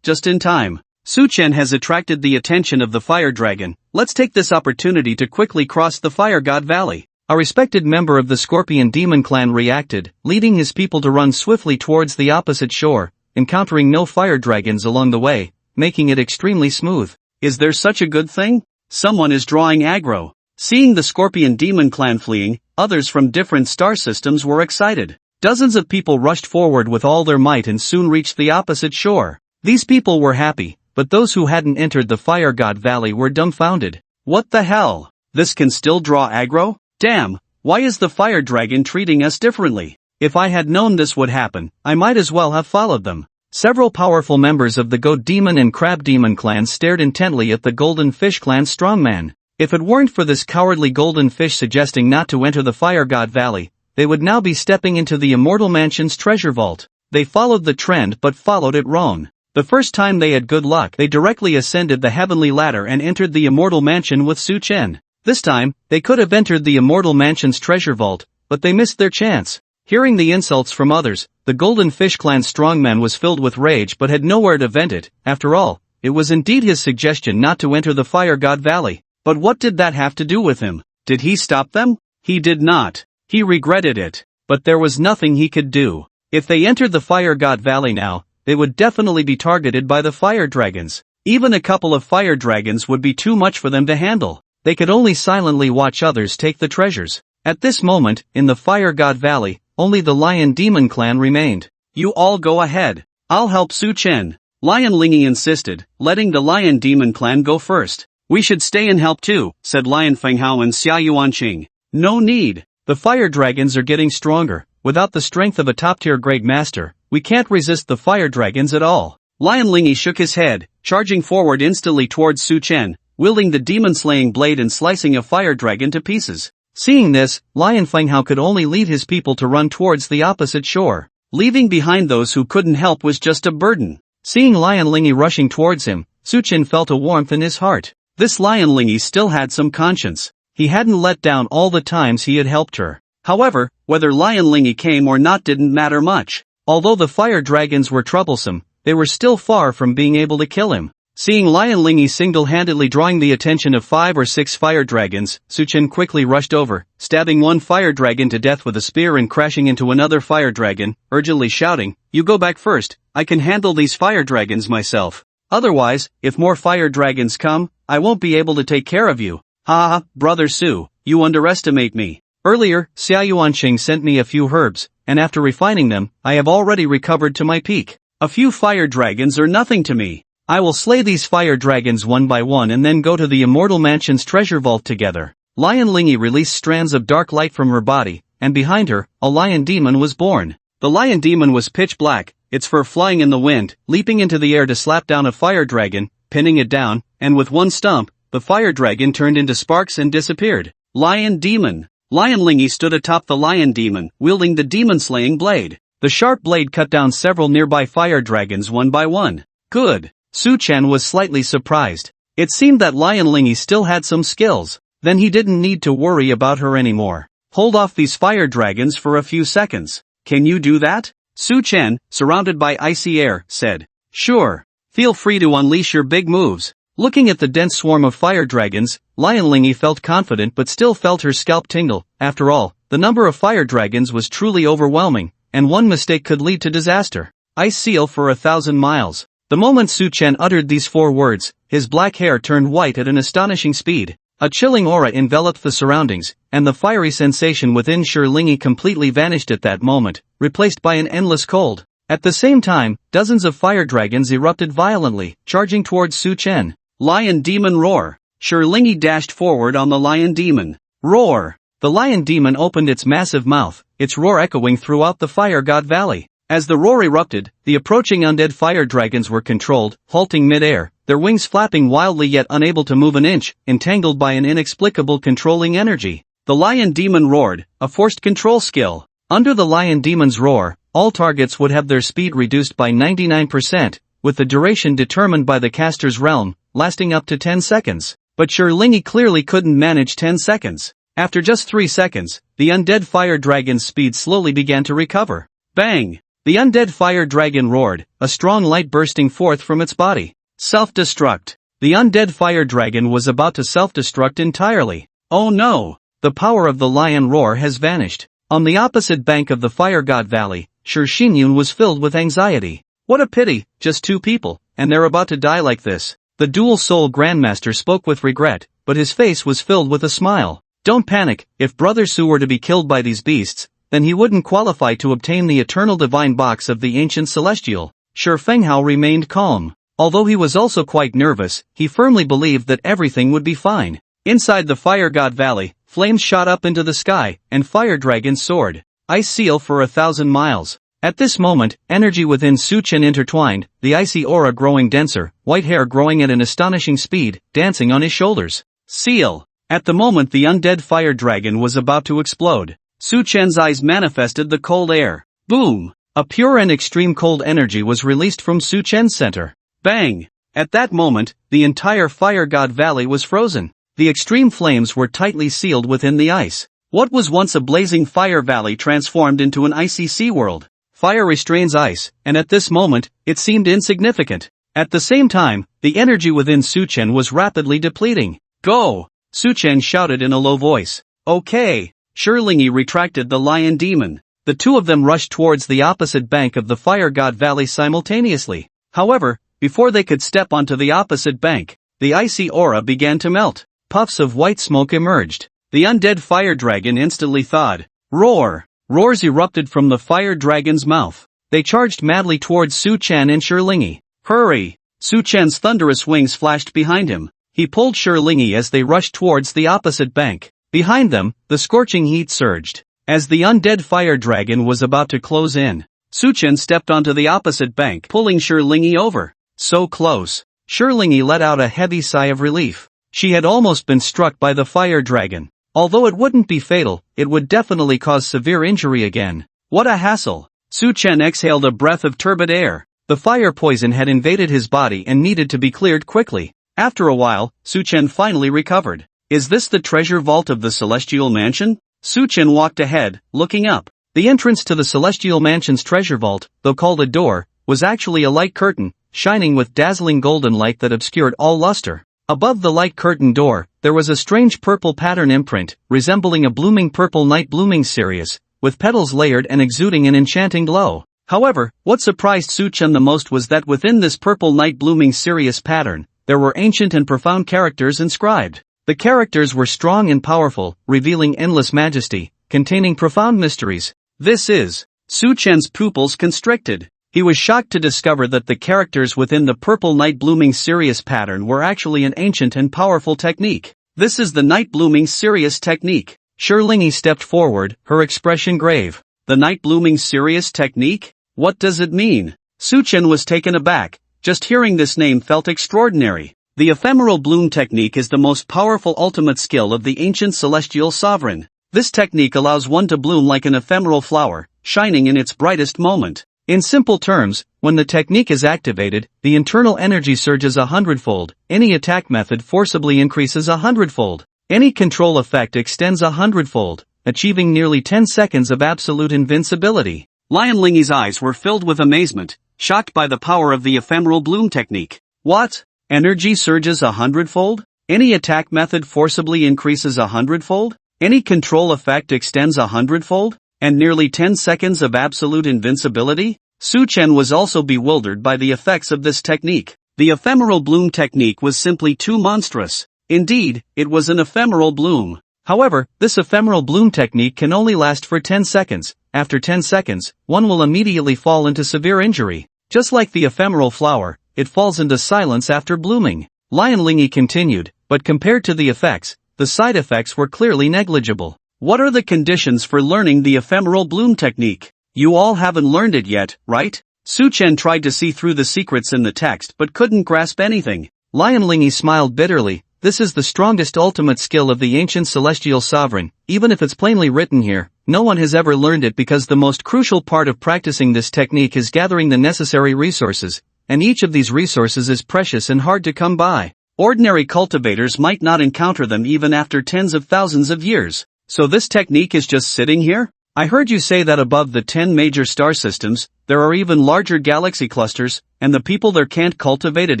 Just in time. Su Chen has attracted the attention of the fire dragon. Let's take this opportunity to quickly cross the Fire God Valley. A respected member of the Scorpion Demon clan reacted, leading his people to run swiftly towards the opposite shore, encountering no fire dragons along the way, making it extremely smooth. Is there such a good thing? Someone is drawing aggro. Seeing the Scorpion Demon clan fleeing, others from different star systems were excited. Dozens of people rushed forward with all their might and soon reached the opposite shore. These people were happy, but those who hadn't entered the Fire God Valley were dumbfounded. What the hell? This can still draw aggro? Damn, why is the fire dragon treating us differently? If I had known this would happen, I might as well have followed them. Several powerful members of the Goat Demon and Crab Demon clans stared intently at the Golden Fish clan's strongman. If it weren't for this cowardly Golden Fish suggesting not to enter the Fire God Valley, they would now be stepping into the Immortal Mansion's treasure vault. They followed the trend but followed it wrong. The first time they had good luck, they directly ascended the heavenly ladder and entered the Immortal Mansion with Su Chen. This time, they could have entered the Immortal Mansion's treasure vault, but they missed their chance. Hearing the insults from others, the Golden Fish clan's strongman was filled with rage but had nowhere to vent it. After all, it was indeed his suggestion not to enter the Fire God Valley. But what did that have to do with him? Did he stop them? He did not. He regretted it. But there was nothing he could do. If they entered the Fire God Valley now, they would definitely be targeted by the fire dragons. Even a couple of fire dragons would be too much for them to handle. They could only silently watch others take the treasures. At this moment, in the Fire God Valley, only the Lion Demon clan remained. You all go ahead. I'll help Su Chen. Lion Lingy insisted, letting the Lion Demon clan go first. We should stay and help too, said Lion Fenghao and Xia Yuanqing. No need. The fire dragons are getting stronger. Without the strength of a top-tier Great Master, we can't resist the fire dragons at all. Lion Lingy shook his head, charging forward instantly towards Su Chen, wielding the demon-slaying blade and slicing a fire dragon to pieces. Seeing this, Lion Fenghao could only lead his people to run towards the opposite shore. Leaving behind those who couldn't help was just a burden. Seeing Lion Lingy rushing towards him, Su Chen felt a warmth in his heart. This Lion Lingy still had some conscience. He hadn't let down all the times he had helped her. However, whether Lion Lingy came or not didn't matter much. Although the fire dragons were troublesome, they were still far from being able to kill him. Seeing Lion Lingy single-handedly drawing the attention of 5 or 6 fire dragons, Su Chen quickly rushed over, stabbing one fire dragon to death with a spear and crashing into another fire dragon, urgently shouting, "You go back first, I can handle these fire dragons myself. Otherwise, if more fire dragons come, I won't be able to take care of you. Ha, brother Su, you underestimate me. Earlier, Xia Yuanqing sent me a few herbs, and after refining them, I have already recovered to my peak. A few fire dragons are nothing to me. I will slay these fire dragons one by one and then go to the Immortal Mansion's treasure vault together. Lion Lingy released strands of dark light from her body, and behind her, a lion demon was born. The lion demon was pitch black, its fur flying in the wind, leaping into the air to slap down a fire dragon, pinning it down, and with one stomp, the fire dragon turned into sparks and disappeared. Lion Demon. Lion Lingy stood atop the lion demon, wielding the demon-slaying blade. The sharp blade cut down several nearby fire dragons one by one. Good. Su Chen was slightly surprised. It seemed that Lion Lingy still had some skills. Then he didn't need to worry about her anymore. Hold off these fire dragons for a few seconds. Can you do that? Su Chen, surrounded by icy air, said. Sure. Feel free to unleash your big moves. Looking at the dense swarm of fire dragons, Lion Lingy felt confident but still felt her scalp tingle. After all, the number of fire dragons was truly overwhelming, and one mistake could lead to disaster. Ice seal for 1,000 miles. The moment Su Chen uttered these 4 words, his black hair turned white at an astonishing speed. A chilling aura enveloped the surroundings, and the fiery sensation within Lingy completely vanished at that moment, replaced by an endless cold. At the same time, dozens of fire dragons erupted violently, charging towards Su Chen. Lion Demon Roar. Lingy dashed forward on the lion demon. Roar! The lion demon opened its massive mouth, its roar echoing throughout the Fire God Valley. As the roar erupted, the approaching undead fire dragons were controlled, halting mid-air, their wings flapping wildly yet unable to move an inch, entangled by an inexplicable controlling energy. The lion demon roared, a forced control skill. Under the lion demon's roar, all targets would have their speed reduced by 99%, with the duration determined by the caster's realm, lasting up to 10 seconds. But Lingy clearly couldn't manage 10 seconds. After just 3 seconds, the undead fire dragon's speed slowly began to recover. Bang! The undead fire dragon roared, a strong light bursting forth from its body. Self-destruct. The undead fire dragon was about to self-destruct entirely. Oh no! The power of the lion roar has vanished. On the opposite bank of the Fire God Valley, Xinyun was filled with anxiety. What a pity, just 2 people, and they're about to die like this. The Dual Soul Grandmaster spoke with regret, but his face was filled with a smile. Don't panic, if Brother Su were to be killed by these beasts, then he wouldn't qualify to obtain the Eternal Divine Box of the Ancient Celestial. Fenghao remained calm. Although he was also quite nervous, he firmly believed that everything would be fine. Inside the Fire God Valley, flames shot up into the sky, and fire dragons soared. Ice seal for 1,000 miles. At this moment, energy within Su Chen intertwined, the icy aura growing denser, white hair growing at an astonishing speed, dancing on his shoulders. Seal. At the moment the undead fire dragon was about to explode, Su Chen's eyes manifested the cold air. Boom! A pure and extreme cold energy was released from Su Chen's center. Bang! At that moment, the entire Fire God Valley was frozen. The extreme flames were tightly sealed within the ice. What was once a blazing fire valley transformed into an icy sea world. Fire restrains ice, and at this moment, it seemed insignificant. At the same time, the energy within Su Chen was rapidly depleting. Go! Su Chen shouted in a low voice. Okay. Lingy retracted the lion demon. The 2 of them rushed towards the opposite bank of the Fire God Valley simultaneously. However, before they could step onto the opposite bank, the icy aura began to melt. Puffs of white smoke emerged. The undead fire dragon instantly thawed. Roar! Roars erupted from the fire dragon's mouth. They charged madly towards Su Chen and Lingy. Hurry! Su Chen's thunderous wings flashed behind him. He pulled Lingy as they rushed towards the opposite bank. Behind them, the scorching heat surged. As the undead fire dragon was about to close in, Su Chen stepped onto the opposite bank, pulling Lingy over. So close. Lingy let out a heavy sigh of relief. She had almost been struck by the fire dragon. Although it wouldn't be fatal, it would definitely cause severe injury again. What a hassle. Su Chen exhaled a breath of turbid air. The fire poison had invaded his body and needed to be cleared quickly. After a while, Su Chen finally recovered. Is this the treasure vault of the Celestial Mansion? Su Chen walked ahead, looking up. The entrance to the Celestial Mansion's treasure vault, though called a door, was actually a light curtain, shining with dazzling golden light that obscured all luster. Above the light curtain door, there was a strange purple pattern imprint, resembling a blooming purple night blooming cereus, with petals layered and exuding an enchanting glow. However, what surprised Su Chen the most was that within this purple night blooming cereus pattern, there were ancient and profound characters inscribed. The characters were strong and powerful, revealing endless majesty, containing profound mysteries. This is. Su Chen's pupils constricted. He was shocked to discover that the characters within the purple night blooming Sirius pattern were actually an ancient and powerful technique. This is the night blooming Sirius technique. Lingy stepped forward, her expression grave. The night blooming Sirius technique? What does it mean? Suchen was taken aback. Just hearing this name felt extraordinary. The ephemeral bloom technique is the most powerful ultimate skill of the ancient celestial sovereign. This technique allows one to bloom like an ephemeral flower, shining in its brightest moment. In simple terms, when the technique is activated, the internal energy surges 100-fold, any attack method forcibly increases 100-fold, any control effect extends 100-fold, achieving nearly 10 seconds of absolute invincibility. Lion Lingy's eyes were filled with amazement, shocked by the power of the ephemeral bloom technique. What? Energy surges 100-fold? Any attack method forcibly increases 100-fold? Any control effect extends 100-fold? And nearly 10 seconds of absolute invincibility? Su Chen was also bewildered by the effects of this technique. The ephemeral bloom technique was simply too monstrous. Indeed, it was an ephemeral bloom. However, this ephemeral bloom technique can only last for 10 seconds. After 10 seconds, one will immediately fall into severe injury. Just like the ephemeral flower, it falls into silence after blooming. Lion Lingy continued, but compared to the effects, the side effects were clearly negligible. What are the conditions for learning the ephemeral bloom technique? You all haven't learned it yet, right? Su Chen tried to see through the secrets in the text but couldn't grasp anything. Lion Lingy smiled bitterly. This is the strongest ultimate skill of the ancient celestial sovereign. Even if it's plainly written here, no one has ever learned it because the most crucial part of practicing this technique is gathering the necessary resources, and each of these resources is precious and hard to come by. Ordinary cultivators might not encounter them even after tens of thousands of years. So this technique is just sitting here? I heard you say that above the 10 major star systems, there are even larger galaxy clusters, and the people there can't cultivate it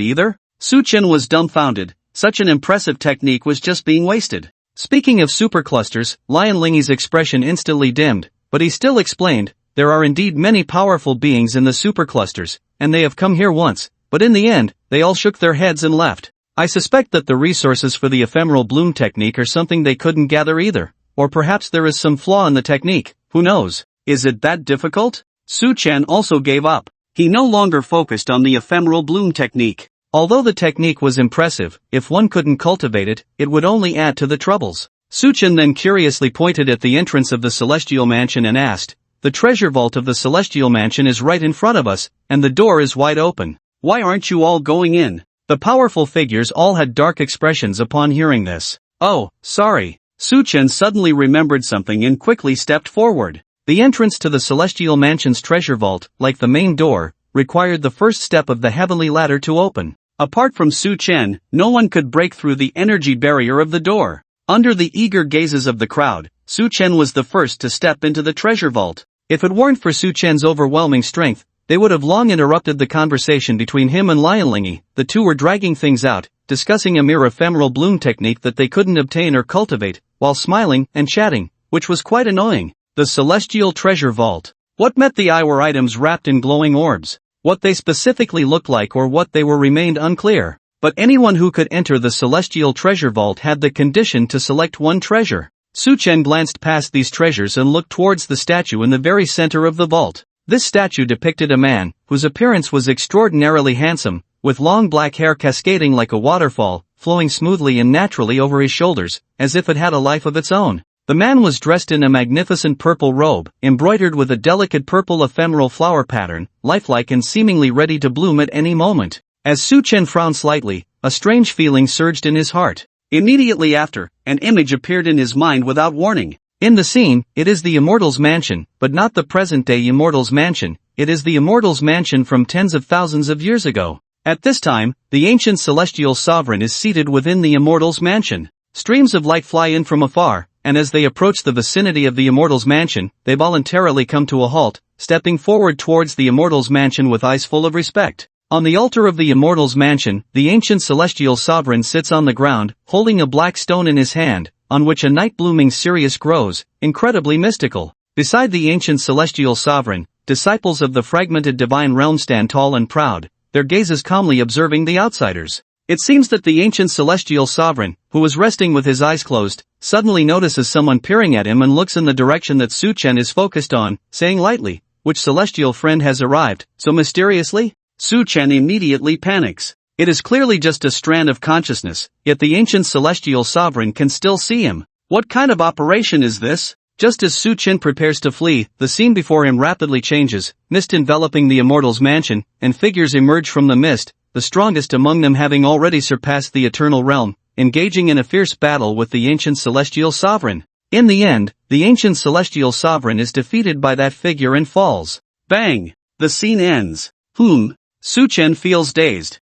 either? Su Chen was dumbfounded. Such an impressive technique was just being wasted. Speaking of superclusters, Lion Lingy's expression instantly dimmed, but he still explained, there are indeed many powerful beings in the superclusters, and they have come here once, but in the end, they all shook their heads and left. I suspect that the resources for the ephemeral bloom technique are something they couldn't gather either, or perhaps there is some flaw in the technique, who knows? Is it that difficult? Su Chen also gave up. He no longer focused on the ephemeral bloom technique. Although the technique was impressive, if one couldn't cultivate it, it would only add to the troubles. Su Chen then curiously pointed at the entrance of the celestial mansion and asked, the treasure vault of the celestial mansion is right in front of us, and the door is wide open. Why aren't you all going in? The powerful figures all had dark expressions upon hearing this. Oh, sorry. Su Chen suddenly remembered something and quickly stepped forward. The entrance to the celestial mansion's treasure vault, like the main door, required the first step of the heavenly ladder to open. Apart from Su Chen, no one could break through the energy barrier of the door. Under the eager gazes of the crowd, Su Chen was the first to step into the treasure vault. If it weren't for Su Chen's overwhelming strength, they would have long interrupted the conversation between him and Lion Lingy. The two were dragging things out, discussing a mere ephemeral bloom technique that they couldn't obtain or cultivate, while smiling and chatting, which was quite annoying. The celestial treasure vault. What met the eye were items wrapped in glowing orbs. What they specifically looked like or what they were remained unclear. But anyone who could enter the celestial treasure vault had the condition to select one treasure. Su Chen glanced past these treasures and looked towards the statue in the very center of the vault. This statue depicted a man, whose appearance was extraordinarily handsome, with long black hair cascading like a waterfall, flowing smoothly and naturally over his shoulders, as if it had a life of its own. The man was dressed in a magnificent purple robe, embroidered with a delicate purple ephemeral flower pattern, lifelike and seemingly ready to bloom at any moment. As Su Chen frowned slightly, a strange feeling surged in his heart. Immediately after, an image appeared in his mind without warning. In the scene, it is the Immortal's Mansion, but not the present-day Immortal's Mansion, it is the Immortal's Mansion from tens of thousands of years ago. At this time, the ancient celestial sovereign is seated within the Immortal's Mansion. Streams of light fly in from afar, and as they approach the vicinity of the Immortal's Mansion, they voluntarily come to a halt, stepping forward towards the Immortal's Mansion with eyes full of respect. On the altar of the Immortal's Mansion, the ancient celestial sovereign sits on the ground, holding a black stone in his hand, on which a night-blooming Sirius grows, incredibly mystical. Beside the ancient celestial sovereign, disciples of the fragmented divine realm stand tall and proud, their gazes calmly observing the outsiders. It seems that the ancient celestial sovereign, who was resting with his eyes closed, suddenly notices someone peering at him and looks in the direction that Su Chen is focused on, saying lightly, which celestial friend has arrived so mysteriously? Su Chen immediately panics. It is clearly just a strand of consciousness, yet the ancient celestial sovereign can still see him. What kind of operation is this? Just as Su Chen prepares to flee, the scene before him rapidly changes, mist enveloping the immortal's mansion, and figures emerge from the mist, the strongest among them having already surpassed the eternal realm, engaging in a fierce battle with the ancient celestial sovereign. In the end, the ancient celestial sovereign is defeated by that figure and falls. Bang! The scene ends. Su Chen feels dazed.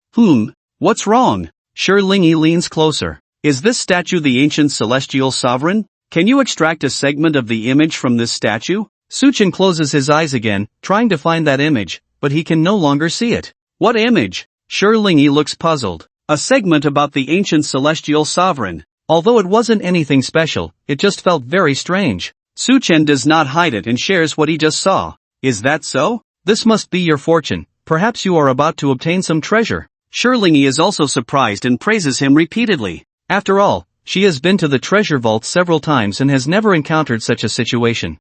What's wrong? Lingyi leans closer. Is this statue the ancient celestial sovereign? Can you extract a segment of the image from this statue? Su Chen closes his eyes again, trying to find that image, but he can no longer see it. What image? Lingyi looks puzzled. A segment about the ancient celestial sovereign. Although it wasn't anything special, it just felt very strange. Su Chen does not hide it and shares what he just saw. Is that so? This must be your fortune. Perhaps you are about to obtain some treasure. Lingyi is also surprised and praises him repeatedly. After all, she has been to the treasure vault several times and has never encountered such a situation.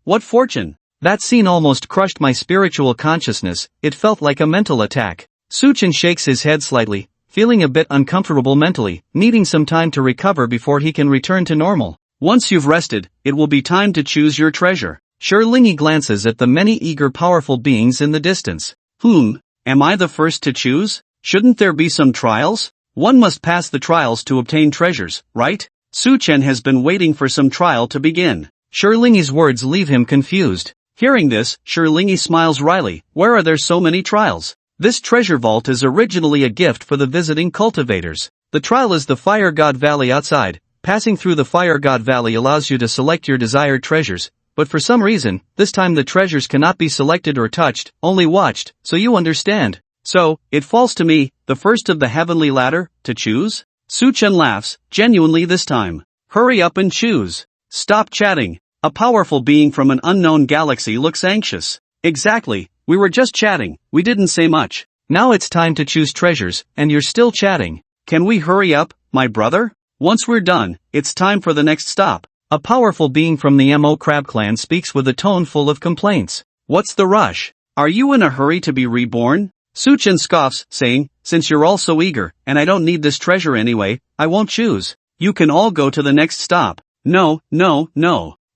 What fortune? That scene almost crushed my spiritual consciousness, it felt like a mental attack. Su Chen shakes his head slightly, feeling a bit uncomfortable mentally, needing some time to recover before he can return to normal. Once you've rested, it will be time to choose your treasure. Lingyi glances at the many eager powerful beings in the distance. Am I the first to choose? Shouldn't there be some trials? One must pass the trials to obtain treasures, right? Su Chen has been waiting for some trial to begin. Lingyi's words leave him confused. Hearing this, Lingyi smiles wryly. Where are there so many trials? This treasure vault is originally a gift for the visiting cultivators. The trial is the Fire God Valley outside. Passing through the Fire God Valley allows you to select your desired treasures, but for some reason, this time the treasures cannot be selected or touched, only watched, so you understand. So, it falls to me, the first of the heavenly ladder, to choose? Su Chen laughs, genuinely this time. Hurry up and choose. Stop chatting. A powerful being from an unknown galaxy looks anxious. Exactly, we were just chatting, we didn't say much. Now it's time to choose treasures, and you're still chatting. Can we hurry up, my brother? Once we're done, it's time for the next stop. A powerful being from the Mo Crab clan speaks with a tone full of complaints. What's the rush? Are you in a hurry to be reborn? Su Chen scoffs, saying, since you're all so eager, and I don't need this treasure anyway, I won't choose. You can all go to the next stop. No.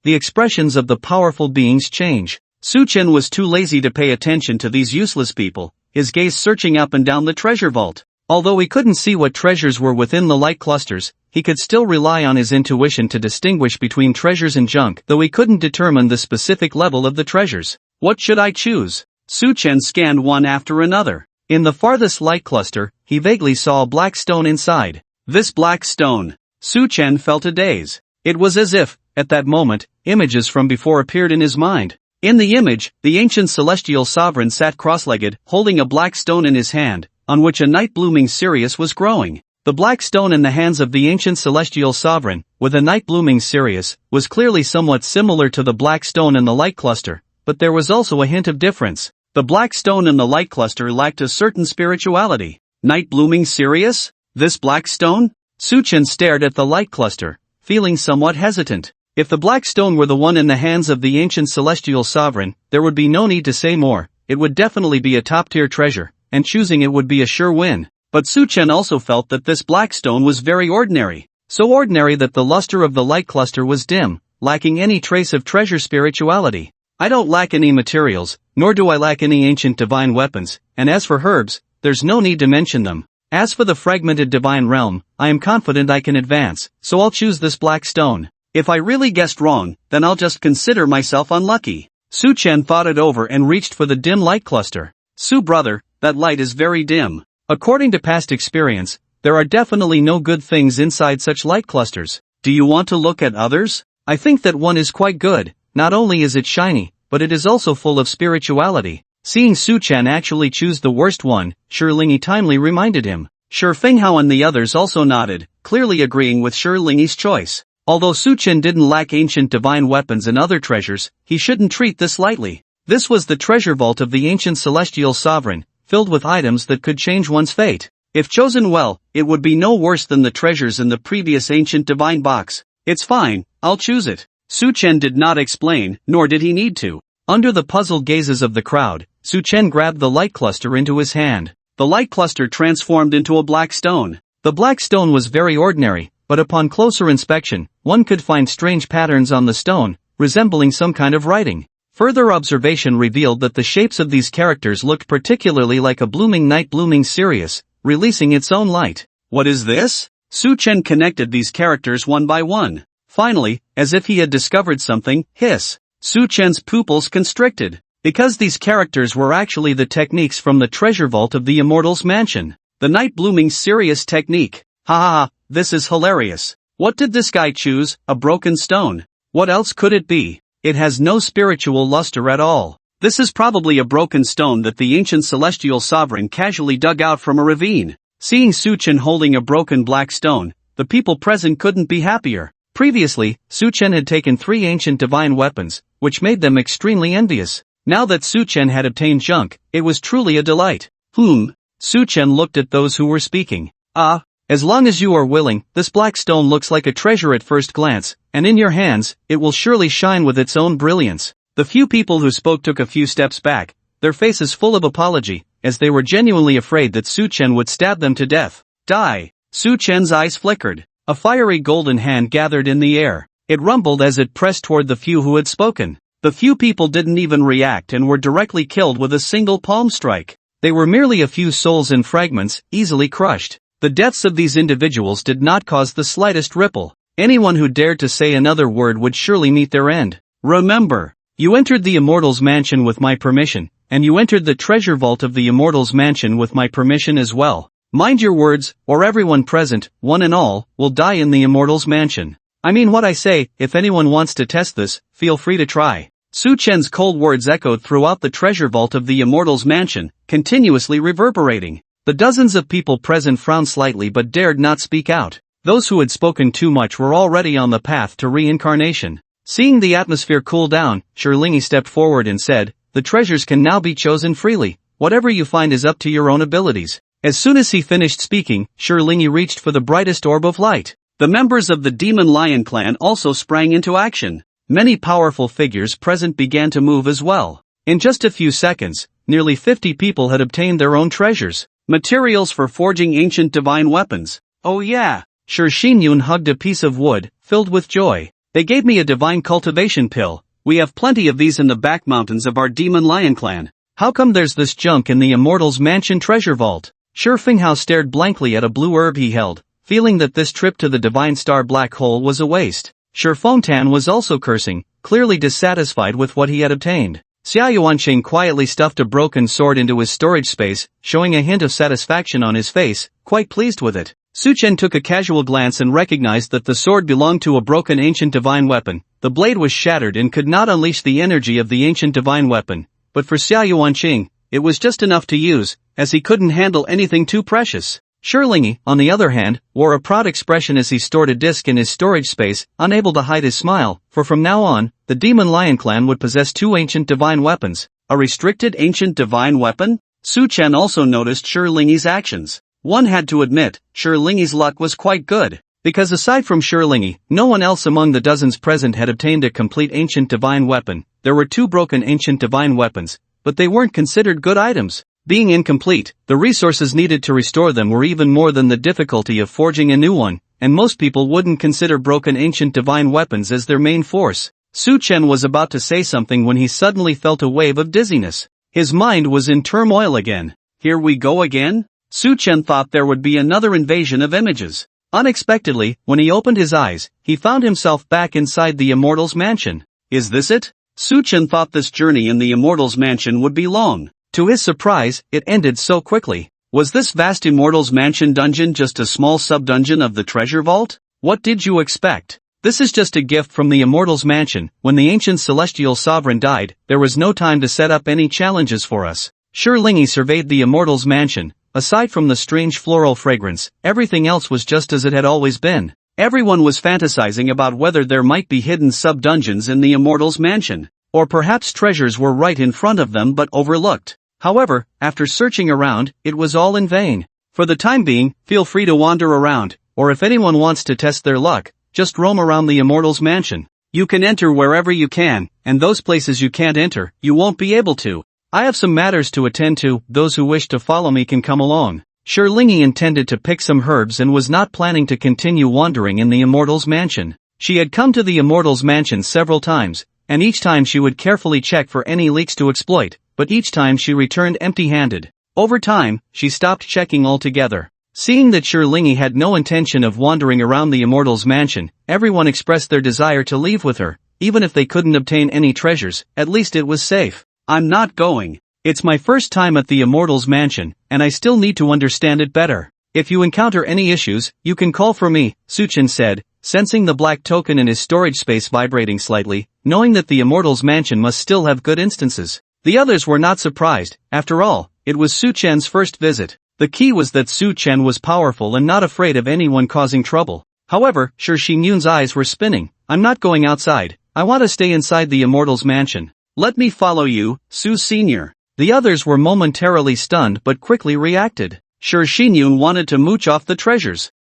The expressions of the powerful beings change. Su Chen was too lazy to pay attention to these useless people, his gaze searching up and down the treasure vault. Although he couldn't see what treasures were within the light clusters, he could still rely on his intuition to distinguish between treasures and junk, though he couldn't determine the specific level of the treasures. What should I choose? Su Chen scanned one after another. In the farthest light cluster, he vaguely saw a black stone inside. This black stone. Su Chen felt a daze. It was as if, at that moment, images from before appeared in his mind. In the image, the ancient celestial sovereign sat cross-legged, holding a black stone in his hand, on which a night-blooming Sirius was growing. The black stone in the hands of the ancient celestial sovereign, with a night-blooming Sirius, was clearly somewhat similar to the black stone in the light cluster, but there was also a hint of difference. The black stone in the light cluster lacked a certain spirituality. Night-blooming Sirius? This black stone? Su Chen stared at the light cluster, feeling somewhat hesitant. If the black stone were the one in the hands of the ancient celestial sovereign, there would be no need to say more. It would definitely be a top-tier treasure, and choosing it would be a sure win. But Su Chen also felt that this black stone was very ordinary. So ordinary that the luster of the light cluster was dim, lacking any trace of treasure spirituality. I don't lack any materials, nor do I lack any ancient divine weapons, and as for herbs, there's no need to mention them. As for the fragmented divine realm, I am confident I can advance, so I'll choose this black stone. If I really guessed wrong, then I'll just consider myself unlucky. Su Chen thought it over and reached for the dim light cluster. Su brother, that light is very dim. According to past experience, there are definitely no good things inside such light clusters. Do you want to look at others? I think that one is quite good. Not only is it shiny, but it is also full of spirituality. Seeing Su Chen actually choose the worst one, Lingyi timely reminded him. Fenghao and the others also nodded, clearly agreeing with Lingyi's choice. Although Su Chen didn't lack ancient divine weapons and other treasures, he shouldn't treat this lightly. This was the treasure vault of the ancient celestial sovereign, filled with items that could change one's fate. If chosen well, it would be no worse than the treasures in the previous ancient divine box. It's fine, I'll choose it. Su Chen did not explain, nor did he need to. Under the puzzled gazes of the crowd, Su Chen grabbed the light cluster into his hand. The light cluster transformed into a black stone. The black stone was very ordinary, but upon closer inspection, one could find strange patterns on the stone, resembling some kind of writing. Further observation revealed that the shapes of these characters looked particularly like a blooming night blooming Sirius, releasing its own light. What is this? Su Chen connected these characters one by one. Finally, as if he had discovered something, hiss. Su Chen's pupils constricted. Because these characters were actually the techniques from the treasure vault of the Immortals Mansion. The night blooming Sirius technique. Ha ha ha, this is hilarious. What did this guy choose? A broken stone. What else could it be? It has no spiritual luster at all. This is probably a broken stone that the ancient celestial sovereign casually dug out from a ravine. Seeing Su Chen holding a broken black stone, the people present couldn't be happier. Previously, Su Chen had taken 3 ancient divine weapons, which made them extremely envious. Now that Su Chen had obtained junk, it was truly a delight. Su Chen looked at those who were speaking. As long as you are willing, this black stone looks like a treasure at first glance, and in your hands, it will surely shine with its own brilliance. The few people who spoke took a few steps back, their faces full of apology, as they were genuinely afraid that Su Chen would stab them to death. Die! Su Chen's eyes flickered. A fiery golden hand gathered in the air. It rumbled as it pressed toward the few who had spoken. The few people didn't even react and were directly killed with a single palm strike. They were merely a few souls in fragments, easily crushed. The deaths of these individuals did not cause the slightest ripple. Anyone who dared to say another word would surely meet their end. Remember, you entered the Immortals Mansion with my permission, and you entered the treasure vault of the Immortals Mansion with my permission as well. Mind your words, or everyone present, one and all, will die in the Immortals Mansion. I mean what I say. If anyone wants to test this, feel free to try. Su Chen's cold words echoed throughout the treasure vault of the Immortals Mansion, continuously reverberating. The dozens of people present frowned slightly but dared not speak out. Those who had spoken too much were already on the path to reincarnation. Seeing the atmosphere cool down, Shirlingi stepped forward and said, "The treasures can now be chosen freely. Whatever you find is up to your own abilities." As soon as he finished speaking, Shirlingi reached for the brightest orb of light. The members of the Demon Lion clan also sprang into action. Many powerful figures present began to move as well. In just a few seconds, nearly 50 people had obtained their own treasures. Materials for forging ancient divine weapons. Oh yeah! Shi Xinyun hugged a piece of wood, filled with joy. They gave me a divine cultivation pill. We have plenty of these in the back mountains of our Demon Lion clan. How come there's this junk in the Immortals Mansion treasure vault? Shi Finghao stared blankly at a blue herb he held, feeling that this trip to the Divine Star Black Hole was a waste. Shi Fengtan was also cursing, clearly dissatisfied with what he had obtained. Xia Yuanqing quietly stuffed a broken sword into his storage space, showing a hint of satisfaction on his face, quite pleased with it. Su Chen took a casual glance and recognized that the sword belonged to a broken ancient divine weapon. The blade was shattered and could not unleash the energy of the ancient divine weapon, but for Xia Yuanqing, it was just enough to use, as he couldn't handle anything too precious. Shirlingi, on the other hand, wore a proud expression as he stored a disc in his storage space, unable to hide his smile, for from now on, the Demon Lion clan would possess 2 ancient divine weapons. A restricted ancient divine weapon? Su Chen also noticed Shirlingi's actions. One had to admit, Shirlingi's luck was quite good. Because aside from Shirlingi, no one else among the dozens present had obtained a complete ancient divine weapon. There were 2 broken ancient divine weapons, but they weren't considered good items. Being incomplete, the resources needed to restore them were even more than the difficulty of forging a new one, and most people wouldn't consider broken ancient divine weapons as their main force. Su Chen was about to say something when he suddenly felt a wave of dizziness. His mind was in turmoil again. Here we go again? Su Chen thought there would be another invasion of images. Unexpectedly, when he opened his eyes, he found himself back inside the Immortals Mansion. Is this it? Su Chen thought this journey in the Immortals Mansion would be long. To his surprise, it ended so quickly. Was this vast Immortals Mansion dungeon just a small sub-dungeon of the treasure vault? What did you expect? This is just a gift from the Immortals Mansion. When the ancient celestial sovereign died, there was no time to set up any challenges for us. Shirlingi surveyed the Immortals Mansion. Aside from the strange floral fragrance, everything else was just as it had always been. Everyone was fantasizing about whether there might be hidden sub-dungeons in the Immortals Mansion. Or perhaps treasures were right in front of them but overlooked. However, after searching around, it was all in vain. For the time being, feel free to wander around, or if anyone wants to test their luck, just roam around the Immortals Mansion. You can enter wherever you can, and those places you can't enter, you won't be able to. I have some matters to attend to, those who wish to follow me can come along. Lingi intended to pick some herbs and was not planning to continue wandering in the Immortal's mansion. She had come to the Immortal's mansion several times, and each time she would carefully check for any leaks to exploit, but each time she returned empty-handed. Over time, she stopped checking altogether. Seeing that Lingi had no intention of wandering around the Immortal's mansion, everyone expressed their desire to leave with her. Even if they couldn't obtain any treasures, at least it was safe. I'm not going. It's my first time at the Immortal's mansion, and I still need to understand it better. If you encounter any issues, you can call for me, Suchen said, sensing the black token in his storage space vibrating slightly, knowing that the Immortal's mansion must still have good instances. The others were not surprised. After all, it was Su Chen's first visit. The key was that Su Chen was powerful and not afraid of anyone causing trouble. However, Xin Yun's eyes were spinning. I'm not going outside. I want to stay inside the Immortal's mansion. Let me follow you, Su Senior. The others were momentarily stunned but quickly reacted. Xin Yun wanted to mooch off the treasures.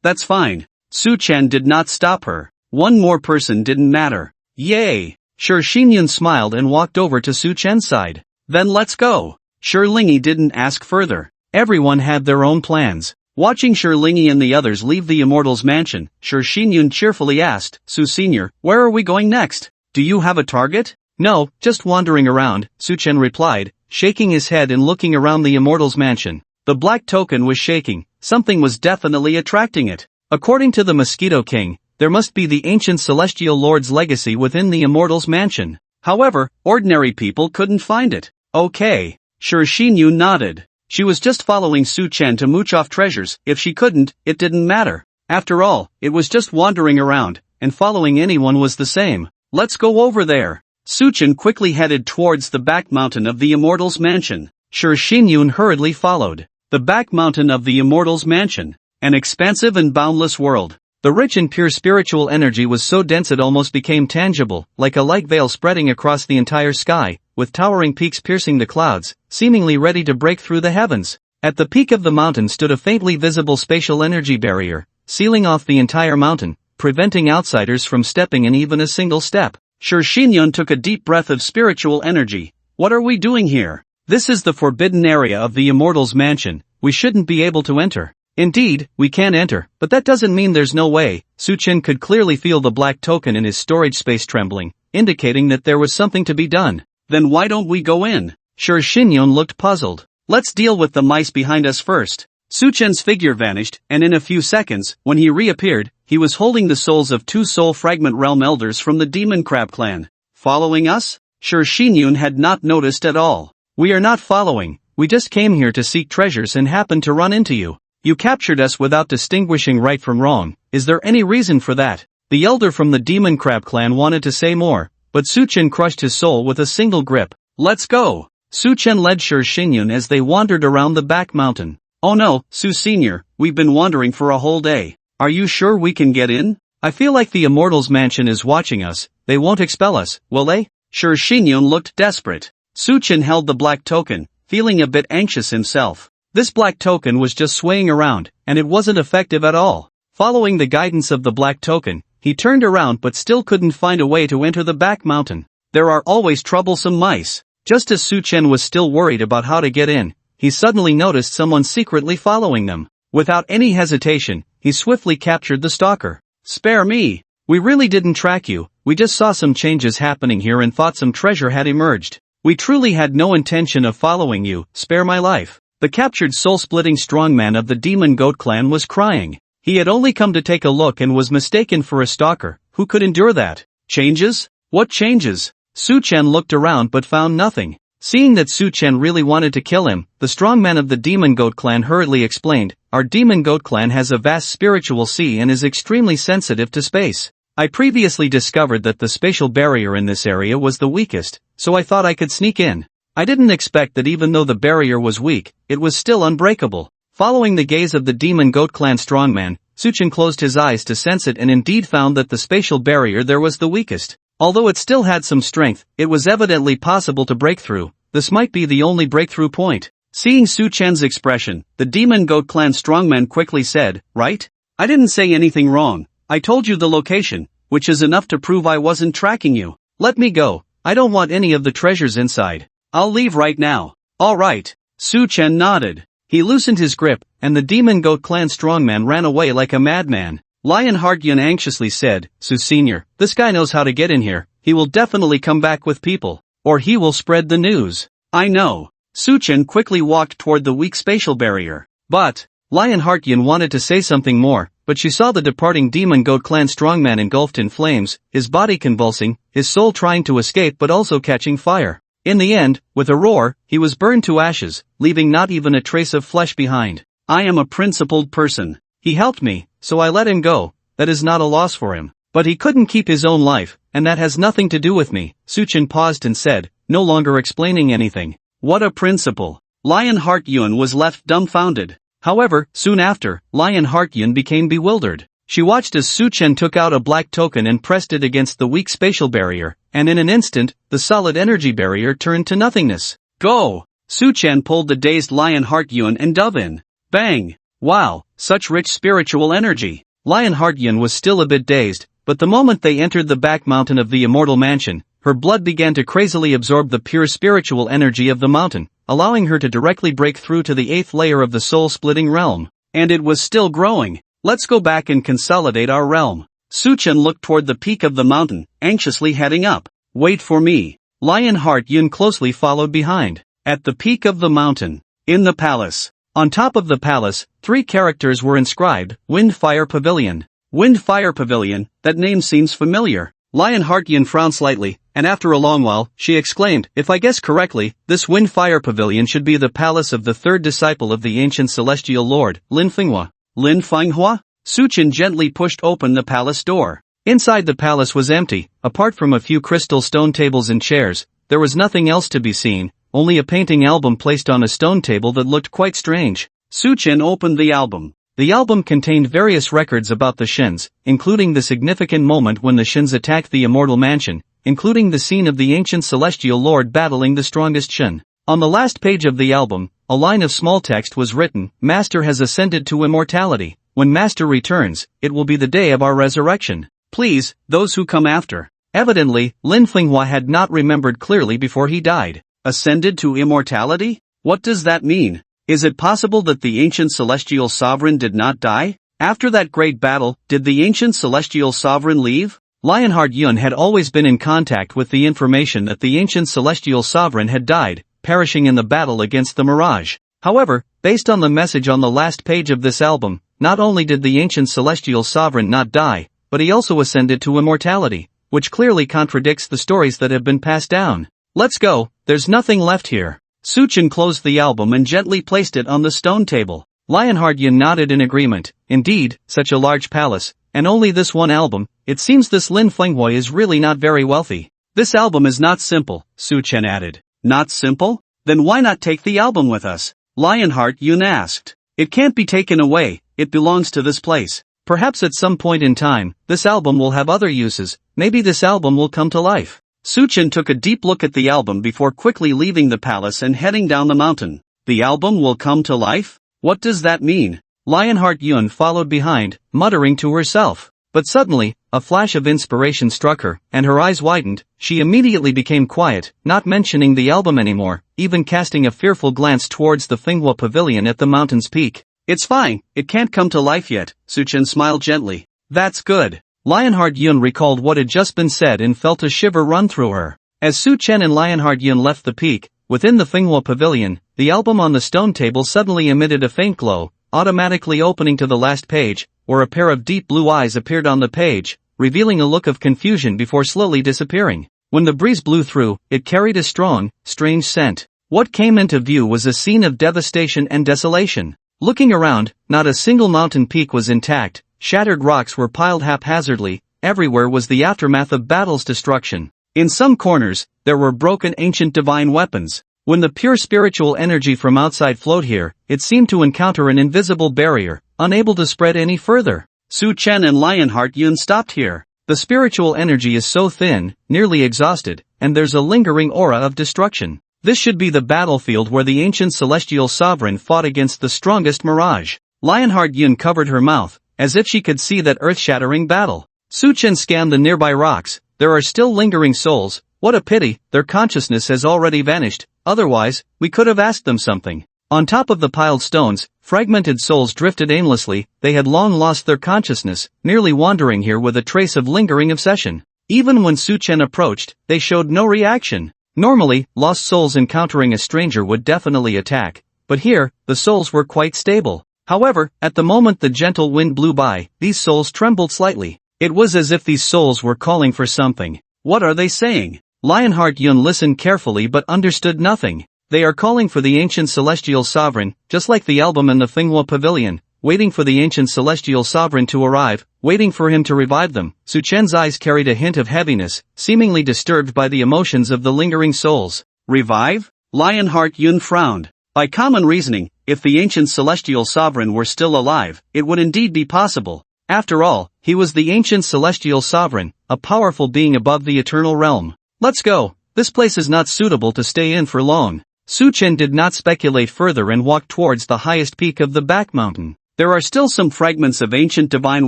That's fine. Su Chen did not stop her. One more person didn't matter. Yay! Xin Yun smiled and walked over to Su Chen's side. Then let's go. Lingi didn't ask further. Everyone had their own plans. Watching Lingi and the others leave the Immortal's mansion, Xin Yun cheerfully asked, Su Senior, where are we going next? Do you have a target? No, just wandering around, Su Chen replied, shaking his head and looking around the Immortal's mansion. The black token was shaking. Something was definitely attracting it. According to the Mosquito King, there must be the ancient Celestial Lord's legacy within the Immortal's mansion. However, ordinary people couldn't find it. Okay. Xin Yun nodded. She was just following Su Chen to mooch off treasures. If she couldn't, it didn't matter. After all, it was just wandering around, and following anyone was the same. Let's go over there. Su Chen quickly headed towards the back mountain of the Immortal's mansion. Xin Yun hurriedly followed. The back mountain of the Immortal's mansion. An expansive and boundless world. The rich and pure spiritual energy was so dense it almost became tangible, like a light veil spreading across the entire sky, with towering peaks piercing the clouds, seemingly ready to break through the heavens. At the peak of the mountain stood a faintly visible spatial energy barrier, sealing off the entire mountain, preventing outsiders from stepping in even a single step. Xin Yun took a deep breath of spiritual energy. What are we doing here? This is the forbidden area of the Immortal's mansion. We shouldn't be able to enter. Indeed, we can enter, but that doesn't mean there's no way. Su Chen could clearly feel the black token in his storage space trembling, indicating that there was something to be done. Then why don't we go in? Xin Yun looked puzzled. Let's deal with the mice behind us first. Su Chen's figure vanished, and in a few seconds, when he reappeared, he was holding the souls of 2 soul fragment realm elders from the Demon Crab clan. Following us? Xin Yun had not noticed at all. We are not following. We just came here to seek treasures and happened to run into you. You captured us without distinguishing right from wrong. Is there any reason for that? The elder from the Demon Crab clan wanted to say more, but Su Chen crushed his soul with a single grip. Let's go. Su Chen led Xin Yun as they wandered around the back mountain. Oh no, Su Senior, we've been wandering for a whole day. Are you sure we can get in? I feel like the Immortal's mansion is watching us. They won't expel us, will they? Xin Yun looked desperate. Su Chen held the black token, feeling a bit anxious himself. This black token was just swaying around, and it wasn't effective at all. Following the guidance of the black token, he turned around but still couldn't find a way to enter the back mountain. There are always troublesome mice. Just as Su Chen was still worried about how to get in, he suddenly noticed someone secretly following them. Without any hesitation, he swiftly captured the stalker. Spare me. We really didn't track you. We just saw some changes happening here and thought some treasure had emerged. We truly had no intention of following you. Spare my life. The captured soul-splitting strongman of the Demon Goat clan was crying. He had only come to take a look and was mistaken for a stalker. Who could endure that? Changes? What changes? Su Chen looked around but found nothing. Seeing that Su Chen really wanted to kill him, the strongman of the Demon Goat clan hurriedly explained, Our Demon Goat clan has a vast spiritual sea and is extremely sensitive to space. I previously discovered that the spatial barrier in this area was the weakest, so I thought I could sneak in. I didn't expect that even though the barrier was weak, it was still unbreakable. Following the gaze of the Demon Goat clan strongman, Su Chen closed his eyes to sense it and indeed found that the spatial barrier there was the weakest. Although it still had some strength, it was evidently possible to break through. This might be the only breakthrough point. Seeing Su Chen's expression, the Demon Goat clan strongman quickly said, Right? I didn't say anything wrong. I told you the location. which is enough to prove I wasn't tracking you. Let me go. I don't want any of the treasures inside. I'll leave right now. All right. Su Chen nodded. He loosened his grip, and the Demon Goat Clan strongman ran away like a madman. Lionheart Yun anxiously said, Su Senior, this guy knows how to get in here. He will definitely come back with people. Or he will spread the news. I know. Su Chen quickly walked toward the weak spatial barrier. But, Lionheart Yun wanted to say something more, but she saw the departing Demon Goat Clan strongman engulfed in flames, his body convulsing, his soul trying to escape but also catching fire. In the end, with a roar, he was burned to ashes, leaving not even a trace of flesh behind. I am a principled person. He helped me, so I let him go. That is not a loss for him. But he couldn't keep his own life, and that has nothing to do with me. Su Chen paused and said, no longer explaining anything. What a principle. Lionheart Yun was left dumbfounded. However, soon after, Lionheart Yun became bewildered. She watched as Su Chen took out a black token and pressed it against the weak spatial barrier, and in an instant, the solid energy barrier turned to nothingness. Go! Su Chen pulled the dazed Lionheart Yun and dove in. Bang! Wow, such rich spiritual energy. Lionheart Yun was still a bit dazed, but the moment they entered the back mountain of the immortal mansion, her blood began to crazily absorb the pure spiritual energy of the mountain, allowing her to directly break through to the 8th layer of the soul-splitting realm. And it was still growing. Let's go back and consolidate our realm. Su Chen looked toward the peak of the mountain, anxiously heading up. Wait for me. Lionheart Yun closely followed behind. At the peak of the mountain. In the palace. On top of the palace, 3 characters were inscribed, Wind Fire Pavilion. Wind Fire Pavilion, that name seems familiar. Lionheart Yun frowned slightly, and after a long while, she exclaimed, if I guess correctly, this Wind Fire Pavilion should be the palace of the 3rd disciple of the ancient celestial lord, Lin Finghua. Lin Finghua? Su Chen gently pushed open the palace door. Inside the palace was empty, apart from a few crystal stone tables and chairs. There was nothing else to be seen, only a painting album placed on a stone table that looked quite strange. Su Chen opened the album. The album contained various records about the Shins, including the significant moment when the Shins attacked the immortal mansion, including the scene of the ancient celestial lord battling the strongest Shin. On the last page of the album, a line of small text was written, Master has ascended to immortality. When Master returns, it will be the day of our resurrection. Please, those who come after. Evidently, Lin Finghua had not remembered clearly before he died. Ascended to immortality? What does that mean? Is it possible that the ancient celestial sovereign did not die? After that great battle, did the ancient celestial sovereign leave? Lionheart Yun had always been in contact with the information that the ancient celestial sovereign had died, perishing in the battle against the Mirage. However, based on the message on the last page of this album, not only did the ancient celestial sovereign not die, but he also ascended to immortality, which clearly contradicts the stories that have been passed down. Let's go, there's nothing left here. Su Chen closed the album and gently placed it on the stone table. Lionheart Yun nodded in agreement. Indeed, such a large palace, and only this one album, it seems this Lin Finghua is really not very wealthy. This album is not simple, Su Chen added. Not simple? Then why not take the album with us? Lionheart Yun asked. It can't be taken away, it belongs to this place. Perhaps at some point in time, this album will have other uses, maybe this album will come to life. Su Chen took a deep look at the album before quickly leaving the palace and heading down the mountain. The album will come to life? What does that mean? Lionheart Yun followed behind, muttering to herself. But suddenly, a flash of inspiration struck her, and her eyes widened. She immediately became quiet, not mentioning the album anymore, even casting a fearful glance towards the Finghua Pavilion at the mountain's peak. It's fine, it can't come to life yet, Su Chen smiled gently. That's good. Lionheart Yun recalled what had just been said and felt a shiver run through her. As Su Chen and Lionheart Yun left the peak, within the Finghua Pavilion, the album on the stone table suddenly emitted a faint glow, automatically opening to the last page, where a pair of deep blue eyes appeared on the page, revealing a look of confusion before slowly disappearing. When the breeze blew through, it carried a strong, strange scent. What came into view was a scene of devastation and desolation. Looking around, not a single mountain peak was intact, shattered rocks were piled haphazardly, everywhere was the aftermath of battle's destruction. In some corners, there were broken ancient divine weapons. When the pure spiritual energy from outside flowed here, it seemed to encounter an invisible barrier, unable to spread any further. Su Chen and Lionheart Yun stopped here. The spiritual energy is so thin, nearly exhausted, and there's a lingering aura of destruction. This should be the battlefield where the ancient celestial sovereign fought against the strongest Mirage. Lionheart Yun covered her mouth, as if she could see that earth-shattering battle. Su Chen scanned the nearby rocks. There are still lingering souls. What a pity, their consciousness has already vanished. Otherwise, we could have asked them something. On top of the piled stones, fragmented souls drifted aimlessly. They had long lost their consciousness, merely wandering here with a trace of lingering obsession. Even when Su Chen approached, they showed no reaction. Normally, lost souls encountering a stranger would definitely attack, but here, the souls were quite stable. However, at the moment the gentle wind blew by, these souls trembled slightly. It was as if these souls were calling for something. What are they saying? Lionheart Yun listened carefully but understood nothing. They are calling for the ancient celestial sovereign, just like the album in the Finghua pavilion, waiting for the ancient celestial sovereign to arrive, waiting for him to revive them. Su Chen's eyes carried a hint of heaviness, seemingly disturbed by the emotions of the lingering souls. Revive? Lionheart Yun frowned. By common reasoning, if the ancient celestial sovereign were still alive, it would indeed be possible. After all, he was the ancient celestial sovereign, a powerful being above the eternal realm. Let's go. This place is not suitable to stay in for long. Su Chen did not speculate further and walked towards the highest peak of the back mountain. There are still some fragments of ancient divine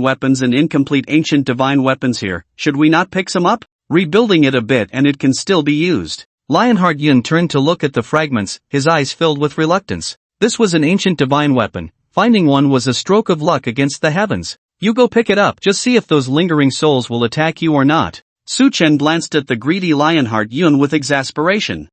weapons and incomplete ancient divine weapons here. Should we not pick some up? Rebuilding it a bit and it can still be used. Lionheart Yun turned to look at the fragments, his eyes filled with reluctance. This was an ancient divine weapon. Finding one was a stroke of luck against the heavens. You go pick it up, just see if those lingering souls will attack you or not. Su Chen glanced at the greedy Lionheart Yun with exasperation.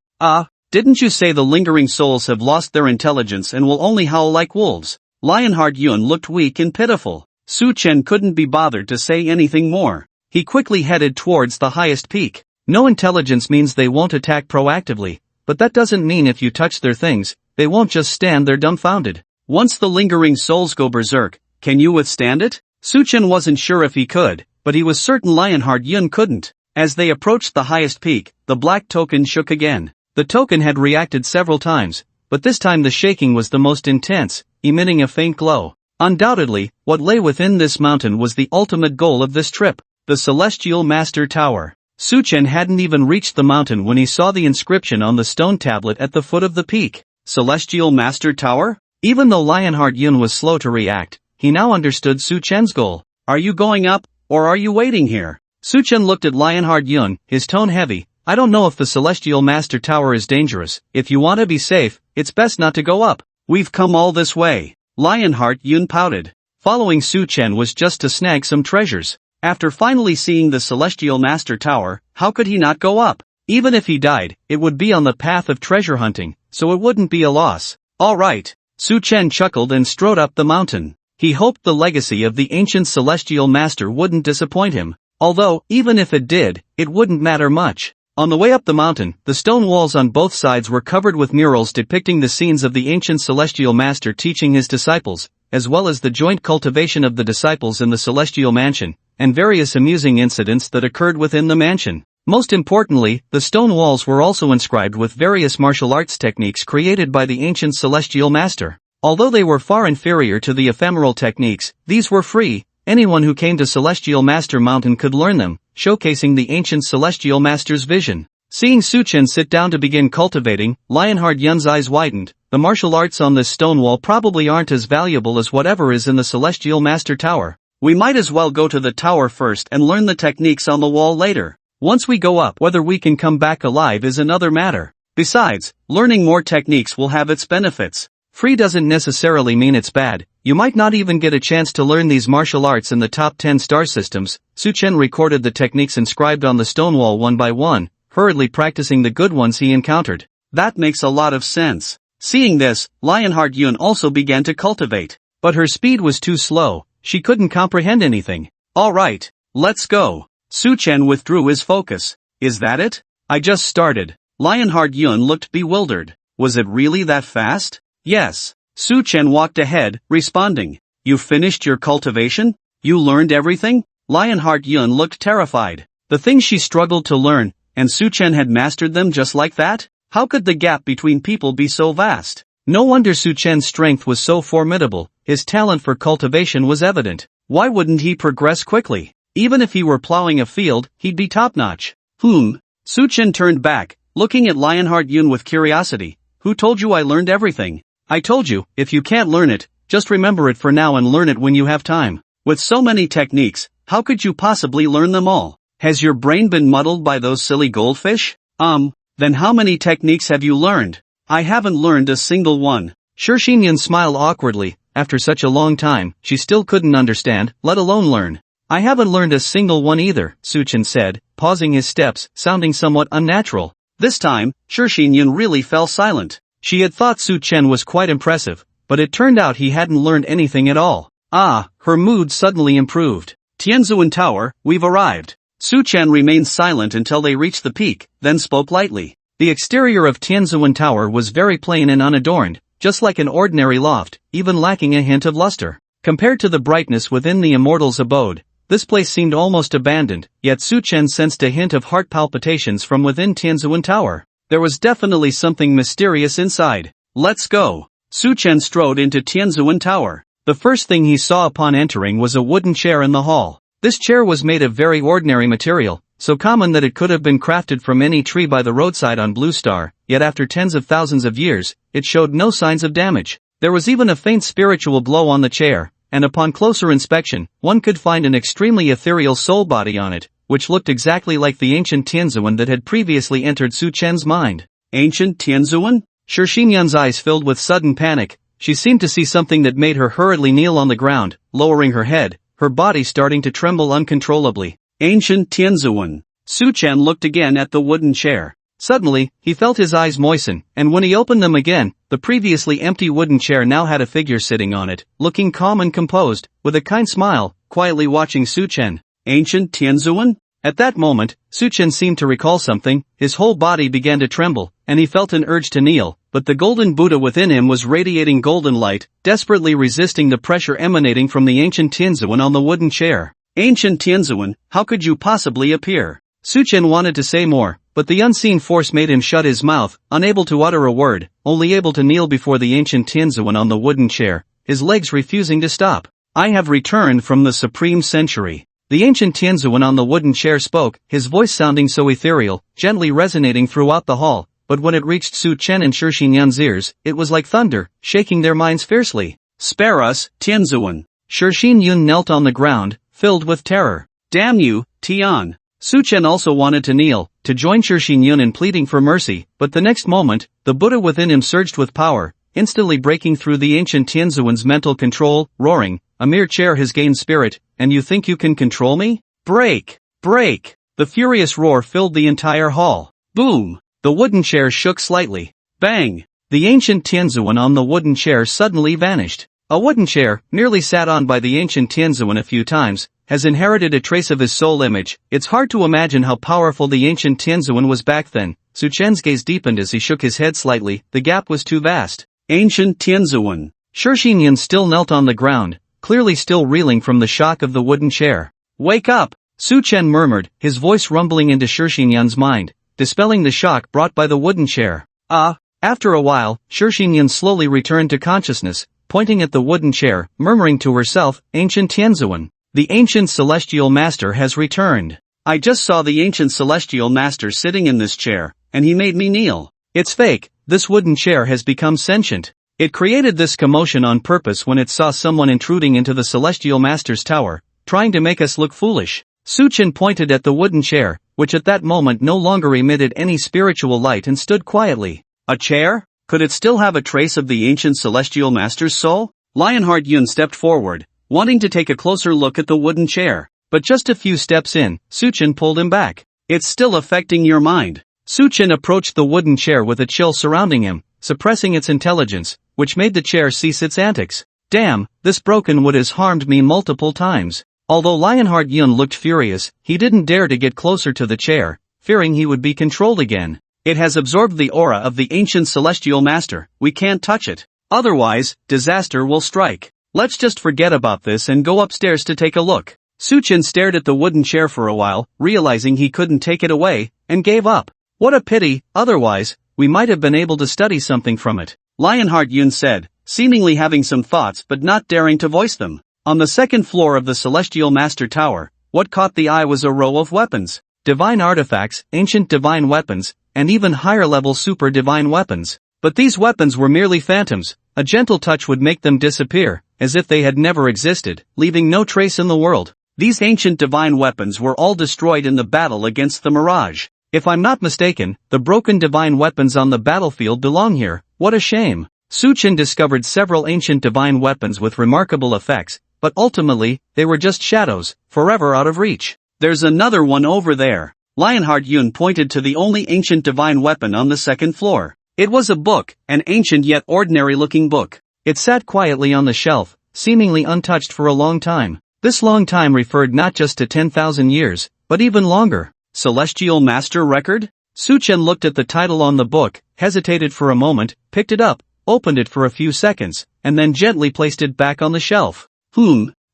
Didn't you say the lingering souls have lost their intelligence and will only howl like wolves? Lionheart Yun looked weak and pitiful. Su Chen couldn't be bothered to say anything more. He quickly headed towards the highest peak. No intelligence means they won't attack proactively, but that doesn't mean if you touch their things, they won't just stand there dumbfounded. Once the lingering souls go berserk, can you withstand it? Su Chen wasn't sure if he could, but he was certain Lionheart Yun couldn't. As they approached the highest peak, the black token shook again. The token had reacted several times, but this time the shaking was the most intense, emitting a faint glow. Undoubtedly, what lay within this mountain was the ultimate goal of this trip, the Celestial Master Tower. Su Chen hadn't even reached the mountain when he saw the inscription on the stone tablet at the foot of the peak. Celestial Master Tower? Even though Lionheart Yun was slow to react, he now understood Su Chen's goal. Are you going up, or are you waiting here? Su Chen looked at Lionheart Yun, his tone heavy. I don't know if the Celestial Master Tower is dangerous. If you want to be safe, it's best not to go up. We've come all this way. Lionheart Yun pouted. Following Su Chen was just to snag some treasures. After finally seeing the Celestial Master Tower, how could he not go up? Even if he died, it would be on the path of treasure hunting, so it wouldn't be a loss. Alright. Su Chen chuckled and strode up the mountain. He hoped the legacy of the ancient Celestial Master wouldn't disappoint him. Although, even if it did, it wouldn't matter much. On the way up the mountain, the stone walls on both sides were covered with murals depicting the scenes of the ancient Celestial Master teaching his disciples, as well as the joint cultivation of the disciples in the Celestial Mansion, and various amusing incidents that occurred within the mansion. Most importantly, the stone walls were also inscribed with various martial arts techniques created by the ancient Celestial Master. Although they were far inferior to the ephemeral techniques, these were free. Anyone who came to Celestial Master Mountain could learn them, showcasing the ancient Celestial Master's vision. Seeing Su Chen sit down to begin cultivating, Lionheart Yun's eyes widened. The martial arts on this stone wall probably aren't as valuable as whatever is in the Celestial Master Tower. We might as well go to the tower first and learn the techniques on the wall later. Once we go up, whether we can come back alive is another matter. Besides, learning more techniques will have its benefits. Free doesn't necessarily mean it's bad. You might not even get a chance to learn these martial arts in the top 10 star systems. Su Chen recorded the techniques inscribed on the stone wall one by one, hurriedly practicing the good ones he encountered. That makes a lot of sense. Seeing this, Lionheart Yun also began to cultivate. But her speed was too slow, she couldn't comprehend anything. Alright, let's go. Su Chen withdrew his focus. Is that it? I just started. Lionheart Yun looked bewildered. Was it really that fast? Yes. Su Chen walked ahead, responding. You finished your cultivation? You learned everything? Lionheart Yun looked terrified. The things she struggled to learn, and Su Chen had mastered them just like that? How could the gap between people be so vast? No wonder Su Chen's strength was so formidable. His talent for cultivation was evident. Why wouldn't he progress quickly? Even if he were plowing a field, he'd be top-notch. Su Chen turned back, looking at Lionheart Yun with curiosity. Who told you I learned everything? I told you, if you can't learn it, just remember it for now and learn it when you have time. With so many techniques, How could you possibly learn them all? Has your brain been muddled by those silly goldfish? Then how many techniques have you learned? I haven't learned a single one. Shixinyan smiled awkwardly. After such a long time, she still couldn't understand, let alone learn. I haven't learned a single one either, Suchen said, pausing his steps, sounding somewhat unnatural. This time, Shixinyan really fell silent. She had thought Su Chen was quite impressive, but it turned out he hadn't learned anything at all. Her mood suddenly improved. Tianzuan Tower, we've arrived. Su Chen remained silent until they reached the peak, then spoke lightly. The exterior of Tianzuan Tower was very plain and unadorned, just like an ordinary loft, even lacking a hint of luster. Compared to the brightness within the immortal's abode, this place seemed almost abandoned, yet Su Chen sensed a hint of heart palpitations from within Tianzuan Tower. There was definitely something mysterious inside. Let's go. Su Chen strode into Tianzuan Tower. The first thing he saw upon entering was a wooden chair in the hall. This chair was made of very ordinary material, so common that it could have been crafted from any tree by the roadside on Blue Star, yet after tens of thousands of years, it showed no signs of damage. There was even a faint spiritual glow on the chair, and upon closer inspection, one could find an extremely ethereal soul body on it, which looked exactly like the ancient Tianzuan that had previously entered Su Chen's mind. Ancient Tianzuan? Shixinyan's eyes filled with sudden panic. She seemed to see something that made her hurriedly kneel on the ground, lowering her head, her body starting to tremble uncontrollably. Ancient Tianzuan. Su Chen looked again at the wooden chair. Suddenly, he felt his eyes moisten, and when he opened them again, the previously empty wooden chair now had a figure sitting on it, looking calm and composed, with a kind smile, quietly watching Su Chen. Ancient Tianzuan? At that moment, Su Chen seemed to recall something, his whole body began to tremble, and he felt an urge to kneel, but the golden Buddha within him was radiating golden light, desperately resisting the pressure emanating from the ancient Tianzuan on the wooden chair. Ancient Tianzuan, how could you possibly appear? Su Chen wanted to say more, but the unseen force made him shut his mouth, unable to utter a word, only able to kneel before the ancient Tianzuan on the wooden chair, his legs refusing to stop. I have returned from the Supreme Century. The ancient Tianzuan on the wooden chair spoke, his voice sounding so ethereal, gently resonating throughout the hall, but when it reached Su Chen and Shixinyan's ears, it was like thunder, shaking their minds fiercely. Spare us, Tianzuan. Shixinyan knelt on the ground, filled with terror. Damn you, Tian. Su Chen also wanted to kneel, to join Shixinyan in pleading for mercy, but the next moment, the Buddha within him surged with power, instantly breaking through the ancient Tianzuan's mental control, roaring, "A mere chair has gained spirit, and you think you can control me? Break! Break!" The furious roar filled the entire hall. Boom! The wooden chair shook slightly. Bang! The ancient Tianzuan on the wooden chair suddenly vanished. A wooden chair, merely sat on by the ancient Tianzuan a few times, has inherited a trace of his soul image. It's hard to imagine how powerful the ancient Tianzuan was back then. Su Chen's gaze deepened as he shook his head slightly, the gap was too vast. Ancient Tianzuan. Shixinyan still knelt on the ground, clearly still reeling from the shock of the wooden chair. Wake up! Su Chen murmured, his voice rumbling into Shixinyan's mind, dispelling the shock brought by the wooden chair. After a while, Shixinyan slowly returned to consciousness, pointing at the wooden chair, murmuring to herself, Ancient Tianzuan. The ancient celestial master has returned. I just saw the ancient celestial master sitting in this chair, and he made me kneel. It's fake, this wooden chair has become sentient. It created this commotion on purpose when it saw someone intruding into the celestial master's tower, trying to make us look foolish. Su Chen pointed at the wooden chair, which at that moment no longer emitted any spiritual light and stood quietly. A chair? Could it still have a trace of the ancient celestial master's soul? Lionheart Yun stepped forward, wanting to take a closer look at the wooden chair. But just a few steps in, Su Chen pulled him back. It's still affecting your mind. Su Chen approached the wooden chair with a chill surrounding him, suppressing its intelligence, which made the chair cease its antics. Damn, this broken wood has harmed me multiple times. Although Lionheart Yun looked furious, he didn't dare to get closer to the chair, fearing he would be controlled again. It has absorbed the aura of the ancient celestial master, we can't touch it. Otherwise, disaster will strike. Let's just forget about this and go upstairs to take a look. Su Chen stared at the wooden chair for a while, realizing he couldn't take it away, and gave up. What a pity, otherwise, we might have been able to study something from it. Lionheart Yun said, seemingly having some thoughts but not daring to voice them. On the second floor of the Celestial Master Tower, what caught the eye was a row of weapons. Divine artifacts, ancient divine weapons, and even higher-level super divine weapons. But these weapons were merely phantoms. A gentle touch would make them disappear, as if they had never existed, leaving no trace in the world. These ancient divine weapons were all destroyed in the battle against the Mirage. If I'm not mistaken, the broken divine weapons on the battlefield belong here. What a shame. Suchin discovered several ancient divine weapons with remarkable effects, but ultimately, they were just shadows, forever out of reach. There's another one over there. Lionheart Yun pointed to the only ancient divine weapon on the second floor. It was a book, an ancient yet ordinary-looking book. It sat quietly on the shelf, seemingly untouched for a long time. This long time referred not just to 10,000 years, but even longer. Celestial Master Record? Suchen looked at the title on the book, hesitated for a moment, picked it up, opened it for a few seconds, and then gently placed it back on the shelf.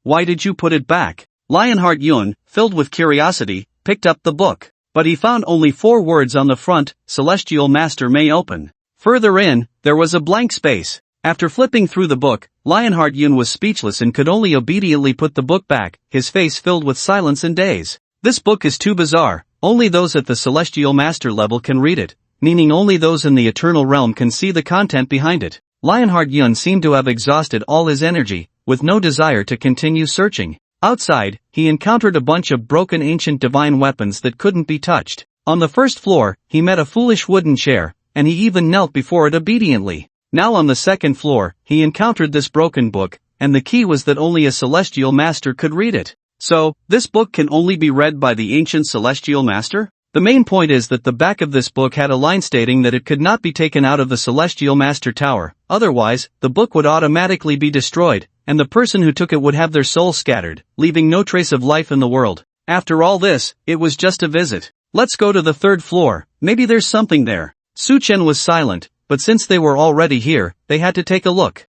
Why did you put it back? Lionheart Yun, filled with curiosity, picked up the book. But he found only 4 words on the front: Celestial Master may open. Further in, there was a blank space. After flipping through the book, Lionheart Yun was speechless and could only obediently put the book back, his face filled with silence and daze. This book is too bizarre. Only those at the Celestial Master level can read it, meaning only those in the Eternal Realm can see the content behind it. Lionheart Yun seemed to have exhausted all his energy, with no desire to continue searching. Outside, he encountered a bunch of broken ancient divine weapons that couldn't be touched. On the first floor, he met a foolish wooden chair, and he even knelt before it obediently. Now on the second floor, he encountered this broken book, and the key was that only a Celestial Master could read it. So, this book can only be read by the ancient Celestial Master? The main point is that the back of this book had a line stating that it could not be taken out of the Celestial Master Tower, otherwise, the book would automatically be destroyed, and the person who took it would have their soul scattered, leaving no trace of life in the world. After all this, it was just a visit. Let's go to the third floor, maybe there's something there. Suchen was silent, but since they were already here, they had to take a look.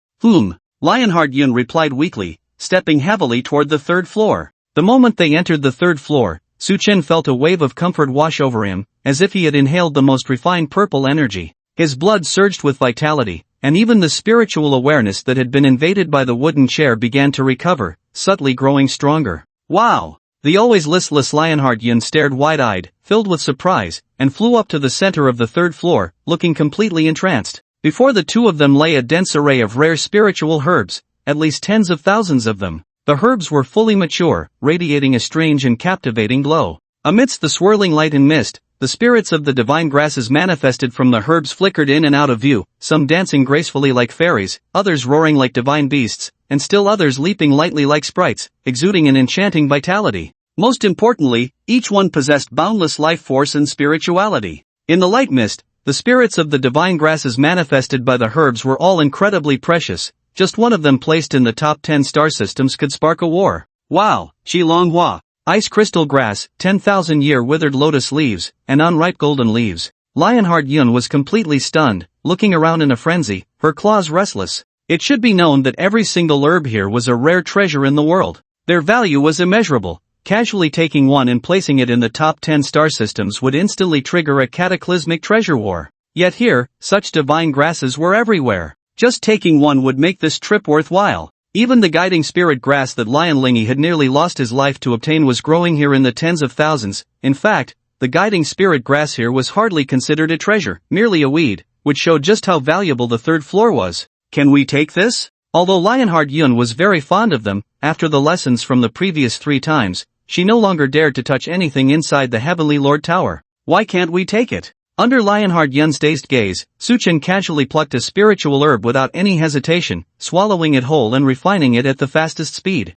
Lionheart Yun replied weakly, stepping heavily toward the third floor. The moment they entered the third floor, Suchen felt a wave of comfort wash over him, as if he had inhaled the most refined purple energy. His blood surged with vitality, and even the spiritual awareness that had been invaded by the wooden chair began to recover, subtly growing stronger. Wow! The always listless Lionheart Yun stared wide-eyed, filled with surprise, and flew up to the center of the third floor, looking completely entranced. Before the two of them lay a dense array of rare spiritual herbs, at least tens of thousands of them. The herbs were fully mature, radiating a strange and captivating glow. Amidst the swirling light and mist, the spirits of the divine grasses manifested from the herbs flickered in and out of view, some dancing gracefully like fairies, others roaring like divine beasts, and still others leaping lightly like sprites, exuding an enchanting vitality. Most importantly, each one possessed boundless life force and spirituality. In the light mist, the spirits of the divine grasses manifested by the herbs were all incredibly precious. Just one of them placed in the top 10 star systems could spark a war. Wow, Xilonghua. Ice crystal grass, 10,000-year withered lotus leaves, and unripe golden leaves. Lionheart Yun was completely stunned, looking around in a frenzy, her claws restless. It should be known that every single herb here was a rare treasure in the world. Their value was immeasurable. Casually taking one and placing it in the top 10 star systems would instantly trigger a cataclysmic treasure war. Yet here, such divine grasses were everywhere. Just taking one would make this trip worthwhile. Even the guiding spirit grass that Lion Lingy had nearly lost his life to obtain was growing here in the tens of thousands. In fact, the guiding spirit grass here was hardly considered a treasure, merely a weed, which showed just how valuable the third floor was. Can we take this? Although Lionheart Yun was very fond of them, after the lessons from the previous 3 times, she no longer dared to touch anything inside the Heavenly Lord Tower. Why can't we take it? Under Lionheart Yun's dazed gaze, Suchen casually plucked a spiritual herb without any hesitation, swallowing it whole and refining it at the fastest speed.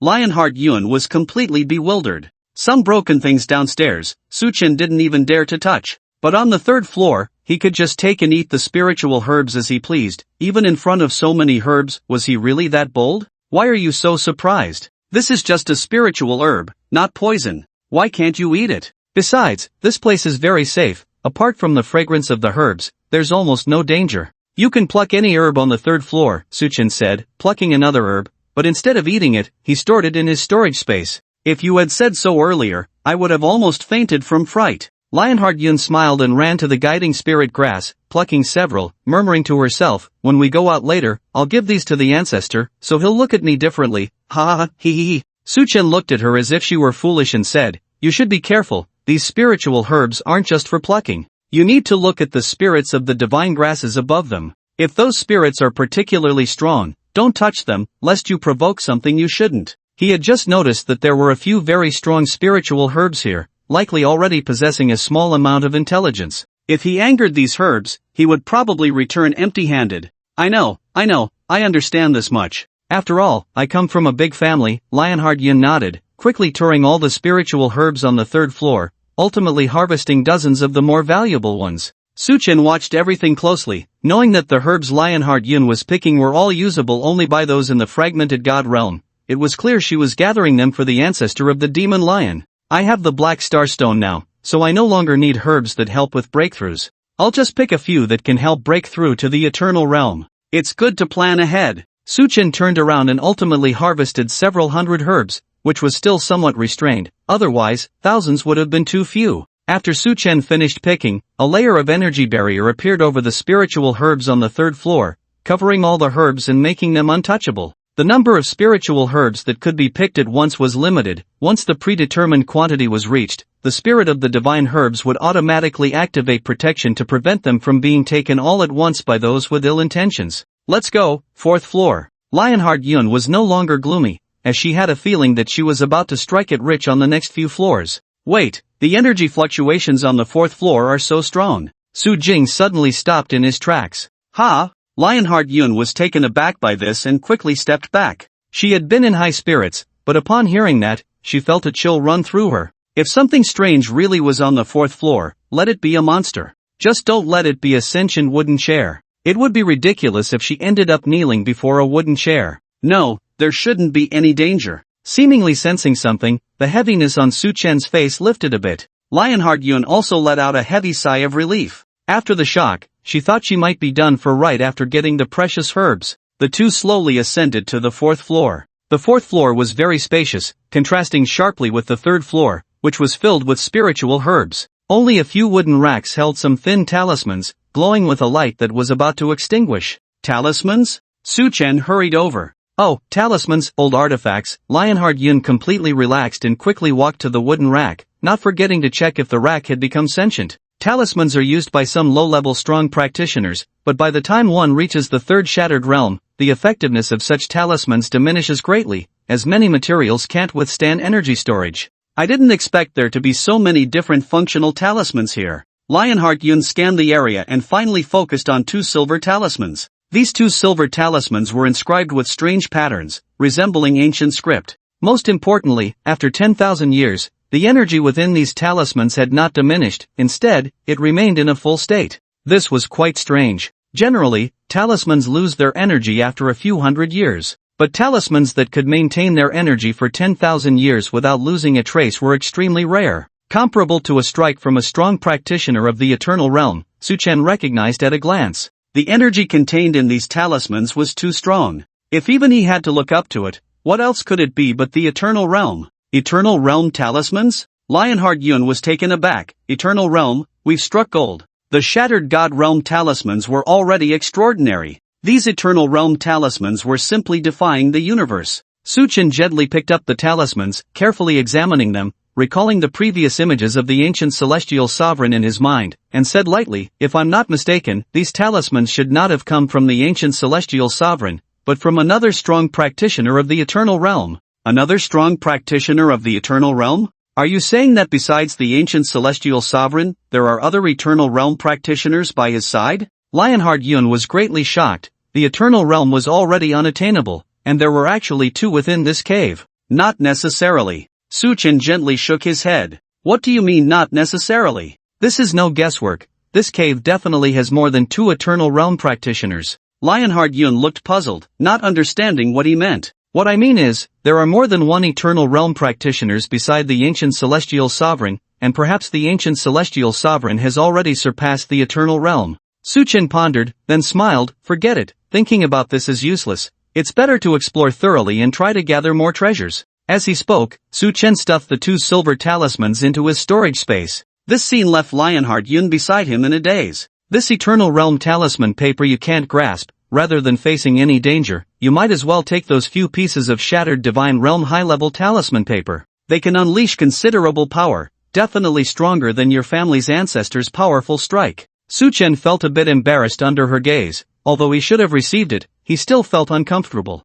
Lionheart Yun was completely bewildered. Some broken things downstairs, Suchen didn't even dare to touch. But on the third floor, he could just take and eat the spiritual herbs as he pleased, even in front of so many herbs. Was he really that bold? Why are you so surprised? This is just a spiritual herb, not poison. Why can't you eat it? Besides, this place is very safe. Apart from the fragrance of the herbs, there's almost no danger. You can pluck any herb on the third floor, Suchen said, plucking another herb, but instead of eating it, he stored it in his storage space. If you had said so earlier, I would have almost fainted from fright. Lionheart Yun smiled and ran to the guiding spirit grass, plucking several, murmuring to herself, when we go out later, I'll give these to the ancestor, so he'll look at me differently. Ha ha, he he he. Suchen looked at her as if she were foolish and said, you should be careful. These spiritual herbs aren't just for plucking. You need to look at the spirits of the divine grasses above them. If those spirits are particularly strong, don't touch them, lest you provoke something you shouldn't. He had just noticed that there were a few very strong spiritual herbs here, likely already possessing a small amount of intelligence. If he angered these herbs, he would probably return empty-handed. I know, I understand this much. After all, I come from a big family. Lionheart Yun nodded, quickly touring all the spiritual herbs on the third floor, ultimately harvesting dozens of the more valuable ones. Suchen watched everything closely, knowing that the herbs Lionheart Yun was picking were all usable only by those in the fragmented god realm. It was clear she was gathering them for the ancestor of the demon lion. I have the Black Star Stone now, so I no longer need herbs that help with breakthroughs. I'll just pick a few that can help break through to the eternal realm. It's good to plan ahead. Suchen turned around and ultimately harvested several hundred herbs, which was still somewhat restrained. Otherwise, thousands would have been too few. After Suchen finished picking, a layer of energy barrier appeared over the spiritual herbs on the third floor, covering all the herbs and making them untouchable. The number of spiritual herbs that could be picked at once was limited. Once the predetermined quantity was reached, the spirit of the divine herbs would automatically activate protection to prevent them from being taken all at once by those with ill intentions. Let's go, fourth floor. Lionheart Yun was no longer gloomy, as she had a feeling that she was about to strike it rich on the next few floors. Wait, the energy fluctuations on the fourth floor are so strong. Su Jing suddenly stopped in his tracks. Ha! Lionheart Yun was taken aback by this and quickly stepped back. She had been in high spirits, but upon hearing that, she felt a chill run through her. If something strange really was on the fourth floor, let it be a monster. Just don't let it be a sentient wooden chair. It would be ridiculous if she ended up kneeling before a wooden chair. No, there shouldn't be any danger. Seemingly sensing something, the heaviness on Su Chen's face lifted a bit. Lionheart Yun also let out a heavy sigh of relief. After the shock, she thought she might be done for right after getting the precious herbs. The two slowly ascended to the fourth floor. The fourth floor was very spacious, contrasting sharply with the third floor, which was filled with spiritual herbs. Only a few wooden racks held some thin talismans, glowing with a light that was about to extinguish. Talismans? Su Chen hurried over. Oh, talismans, old artifacts. Lionheart Yun completely relaxed and quickly walked to the wooden rack, not forgetting to check if the rack had become sentient. Talismans are used by some low-level strong practitioners, but by the time one reaches the third shattered realm, the effectiveness of such talismans diminishes greatly, as many materials can't withstand energy storage. I didn't expect there to be so many different functional talismans here. Lionheart Yun scanned the area and finally focused on two silver talismans. These two silver talismans were inscribed with strange patterns, resembling ancient script. Most importantly, after 10,000 years, the energy within these talismans had not diminished. Instead, it remained in a full state. This was quite strange. Generally, talismans lose their energy after a few hundred years. But talismans that could maintain their energy for 10,000 years without losing a trace were extremely rare. Comparable to a strike from a strong practitioner of the eternal realm, Su Chen recognized at a glance. The energy contained in these talismans was too strong. If even he had to look up to it, what else could it be but the eternal realm? Eternal realm talismans? Lionheart Yun was taken aback. Eternal realm, we've struck gold. The shattered god realm talismans were already extraordinary. These eternal realm talismans were simply defying the universe. Su Chen gently picked up the talismans, carefully examining them, recalling the previous images of the ancient celestial sovereign in his mind, and said lightly, if I'm not mistaken, these talismans should not have come from the ancient celestial sovereign, but from another strong practitioner of the eternal realm. Another strong practitioner of the eternal realm? Are you saying that besides the ancient celestial sovereign, there are other eternal realm practitioners by his side? Lionheart Yun was greatly shocked. The eternal realm was already unattainable, and there were actually two within this cave. Not necessarily. Su Chen gently shook his head. What do you mean not necessarily? This is no guesswork. This cave definitely has more than two eternal realm practitioners. Lionheart Yun looked puzzled, not understanding what he meant. What I mean is, there are more than one eternal realm practitioners beside the ancient celestial sovereign, and perhaps the ancient celestial sovereign has already surpassed the eternal realm. Su Chen pondered, then smiled. Forget it, thinking about this is useless. It's better to explore thoroughly and try to gather more treasures. As he spoke, Su Chen stuffed the two silver talismans into his storage space. This scene left Lionheart Yun beside him in a daze. This eternal realm talisman paper you can't grasp. Rather than facing any danger, you might as well take those few pieces of shattered divine realm high-level talisman paper. They can unleash considerable power, definitely stronger than your family's ancestors' powerful strike. Su Chen felt a bit embarrassed under her gaze. Although he should have received it, he still felt uncomfortable.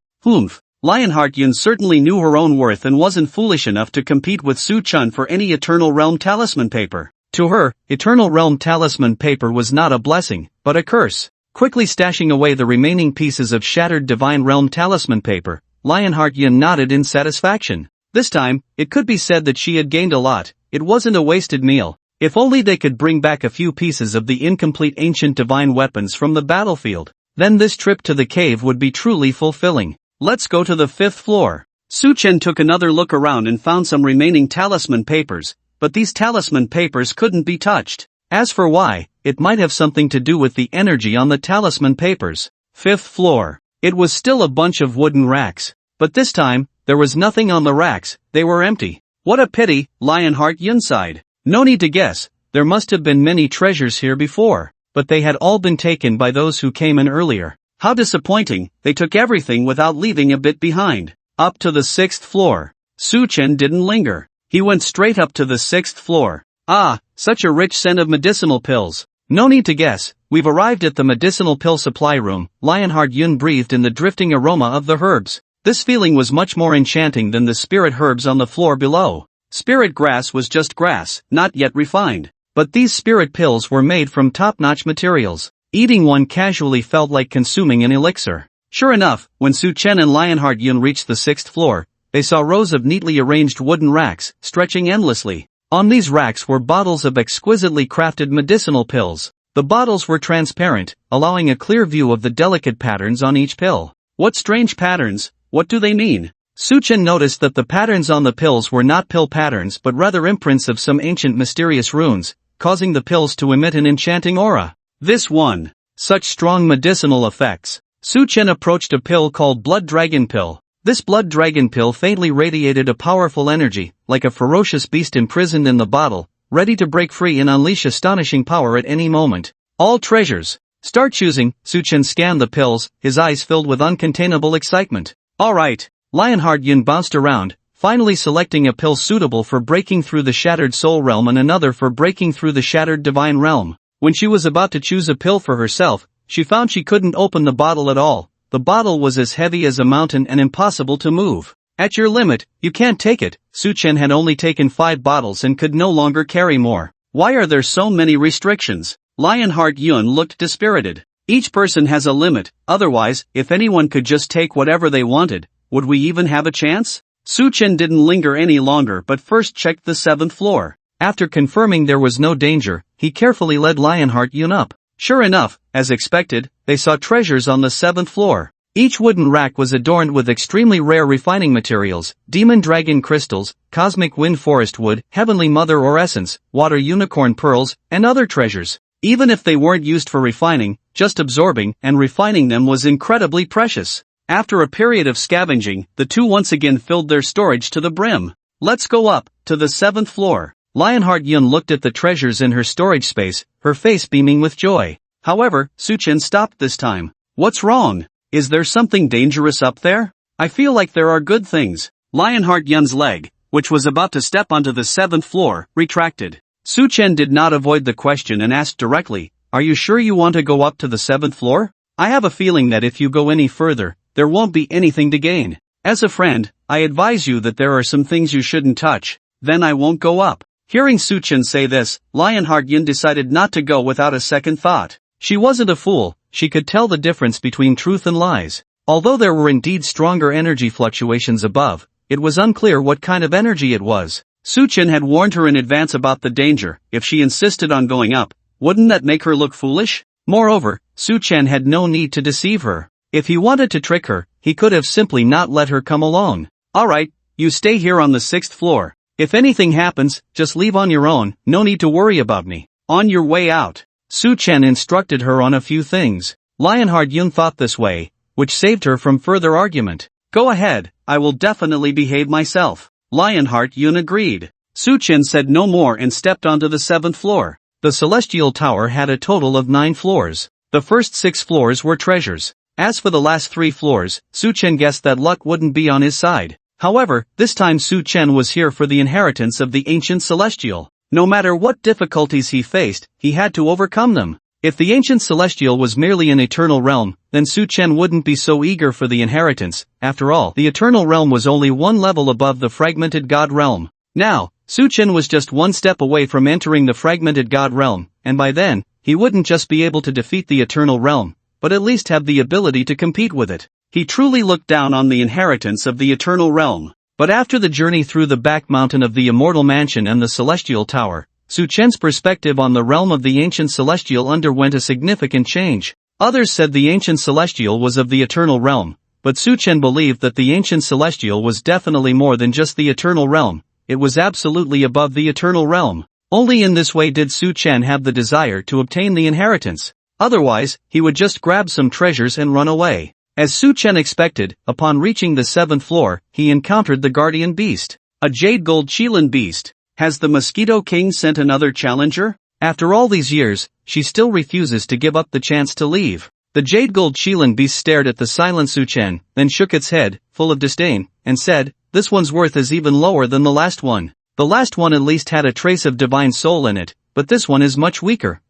Lionheart Yun certainly knew her own worth and wasn't foolish enough to compete with Su Chun for any Eternal Realm talisman paper. To her, Eternal Realm talisman paper was not a blessing, but a curse. Quickly stashing away the remaining pieces of shattered Divine Realm talisman paper, Lionheart Yun nodded in satisfaction. This time, it could be said that she had gained a lot. It wasn't a wasted meal. If only they could bring back a few pieces of the incomplete ancient divine weapons from the battlefield, then this trip to the cave would be truly fulfilling. Let's go to the 5th floor. Su Chen took another look around and found some remaining talisman papers, but these talisman papers couldn't be touched. As for why, it might have something to do with the energy on the talisman papers. 5th floor. It was still a bunch of wooden racks. But this time, there was nothing on the racks, they were empty. What a pity, Lionheart Yun sighed. No need to guess, there must have been many treasures here before, but they had all been taken by those who came in earlier. How disappointing, they took everything without leaving a bit behind. Up to the 6th floor. Su Chen didn't linger. He went straight up to the 6th floor. Ah, such a rich scent of medicinal pills. No need to guess, we've arrived at the medicinal pill supply room. Lionheart Yun breathed in the drifting aroma of the herbs. This feeling was much more enchanting than the spirit herbs on the floor below. Spirit grass was just grass, not yet refined. But these spirit pills were made from top-notch materials. Eating one casually felt like consuming an elixir. Sure enough, when Su Chen and Lionheart Yun reached the 6th floor, they saw rows of neatly arranged wooden racks, stretching endlessly. On these racks were bottles of exquisitely crafted medicinal pills. The bottles were transparent, allowing a clear view of the delicate patterns on each pill. What strange patterns, what do they mean? Su Chen noticed that the patterns on the pills were not pill patterns but rather imprints of some ancient mysterious runes, causing the pills to emit an enchanting aura. This one. Such strong medicinal effects. Su Chen approached a pill called Blood Dragon Pill. This Blood Dragon Pill faintly radiated a powerful energy, like a ferocious beast imprisoned in the bottle, ready to break free and unleash astonishing power at any moment. All treasures. Start choosing. Su Chen scanned the pills, his eyes filled with uncontainable excitement. Alright. Lionheart Yun bounced around, finally selecting a pill suitable for breaking through the shattered soul realm and another for breaking through the shattered divine realm. When she was about to choose a pill for herself, she found she couldn't open the bottle at all. The bottle was as heavy as a mountain and impossible to move. At your limit, you can't take it. Su Chen had only taken 5 bottles and could no longer carry more. Why are there so many restrictions? Lionheart Yun looked dispirited. Each person has a limit, otherwise, if anyone could just take whatever they wanted, would we even have a chance? Su Chen didn't linger any longer but first checked the 7th floor. After confirming there was no danger, he carefully led Lionheart Yun up. Sure enough, as expected, they saw treasures on the 7th floor. Each wooden rack was adorned with extremely rare refining materials, demon dragon crystals, cosmic wind forest wood, heavenly mother ore essence, water unicorn pearls, and other treasures. Even if they weren't used for refining, just absorbing and refining them was incredibly precious. After a period of scavenging, the two once again filled their storage to the brim. Let's go up, to the 7th floor. Lionheart Yun looked at the treasures in her storage space, her face beaming with joy. However, Su Chen stopped this time. What's wrong? Is there something dangerous up there? I feel like there are good things. Lionheart Yun's leg, which was about to step onto the 7th floor, retracted. Su Chen did not avoid the question and asked directly, are you sure you want to go up to the 7th floor? I have a feeling that if you go any further, there won't be anything to gain. As a friend, I advise you that there are some things you shouldn't touch, then I won't go up. Hearing Su Chen say this, Lionheart Yun decided not to go without a second thought. She wasn't a fool, she could tell the difference between truth and lies. Although there were indeed stronger energy fluctuations above, it was unclear what kind of energy it was. Su Chen had warned her in advance about the danger. If she insisted on going up, wouldn't that make her look foolish? Moreover, Su Chen had no need to deceive her. If he wanted to trick her, he could have simply not let her come along. Alright, you stay here on the 6th floor. If anything happens, just leave on your own, no need to worry about me. On your way out. Su Chen instructed her on a few things. Lionheart Yun thought this way, which saved her from further argument. Go ahead, I will definitely behave myself. Lionheart Yun agreed. Su Chen said no more and stepped onto the 7th floor. The Celestial Tower had a total of 9 floors. The first 6 floors were treasures. As for the last 3 floors, Su Chen guessed that luck wouldn't be on his side. However, this time Su Chen was here for the inheritance of the ancient celestial. No matter what difficulties he faced, he had to overcome them. If the ancient celestial was merely an eternal realm, then Su Chen wouldn't be so eager for the inheritance. After all, the eternal realm was only one level above the fragmented god realm. Now, Su Chen was just one step away from entering the fragmented god realm, and by then, he wouldn't just be able to defeat the eternal realm, but at least have the ability to compete with it. He truly looked down on the inheritance of the eternal realm. But after the journey through the back mountain of the immortal mansion and the celestial tower, Su Chen's perspective on the realm of the ancient celestial underwent a significant change. Others said the ancient celestial was of the eternal realm, but Su Chen believed that the ancient celestial was definitely more than just the eternal realm. It was absolutely above the eternal realm. Only in this way did Su Chen have the desire to obtain the inheritance. Otherwise, he would just grab some treasures and run away. As Su Chen expected, upon reaching the 7th floor, he encountered the guardian beast. A jade gold Qilin beast. Has the Mosquito King sent another challenger? After all these years, she still refuses to give up the chance to leave. The jade gold Qilin beast stared at the silent Su Chen, then shook its head, full of disdain, and said, "This one's worth is even lower than the last one. The last one at least had a trace of divine soul in it, but this one is much weaker."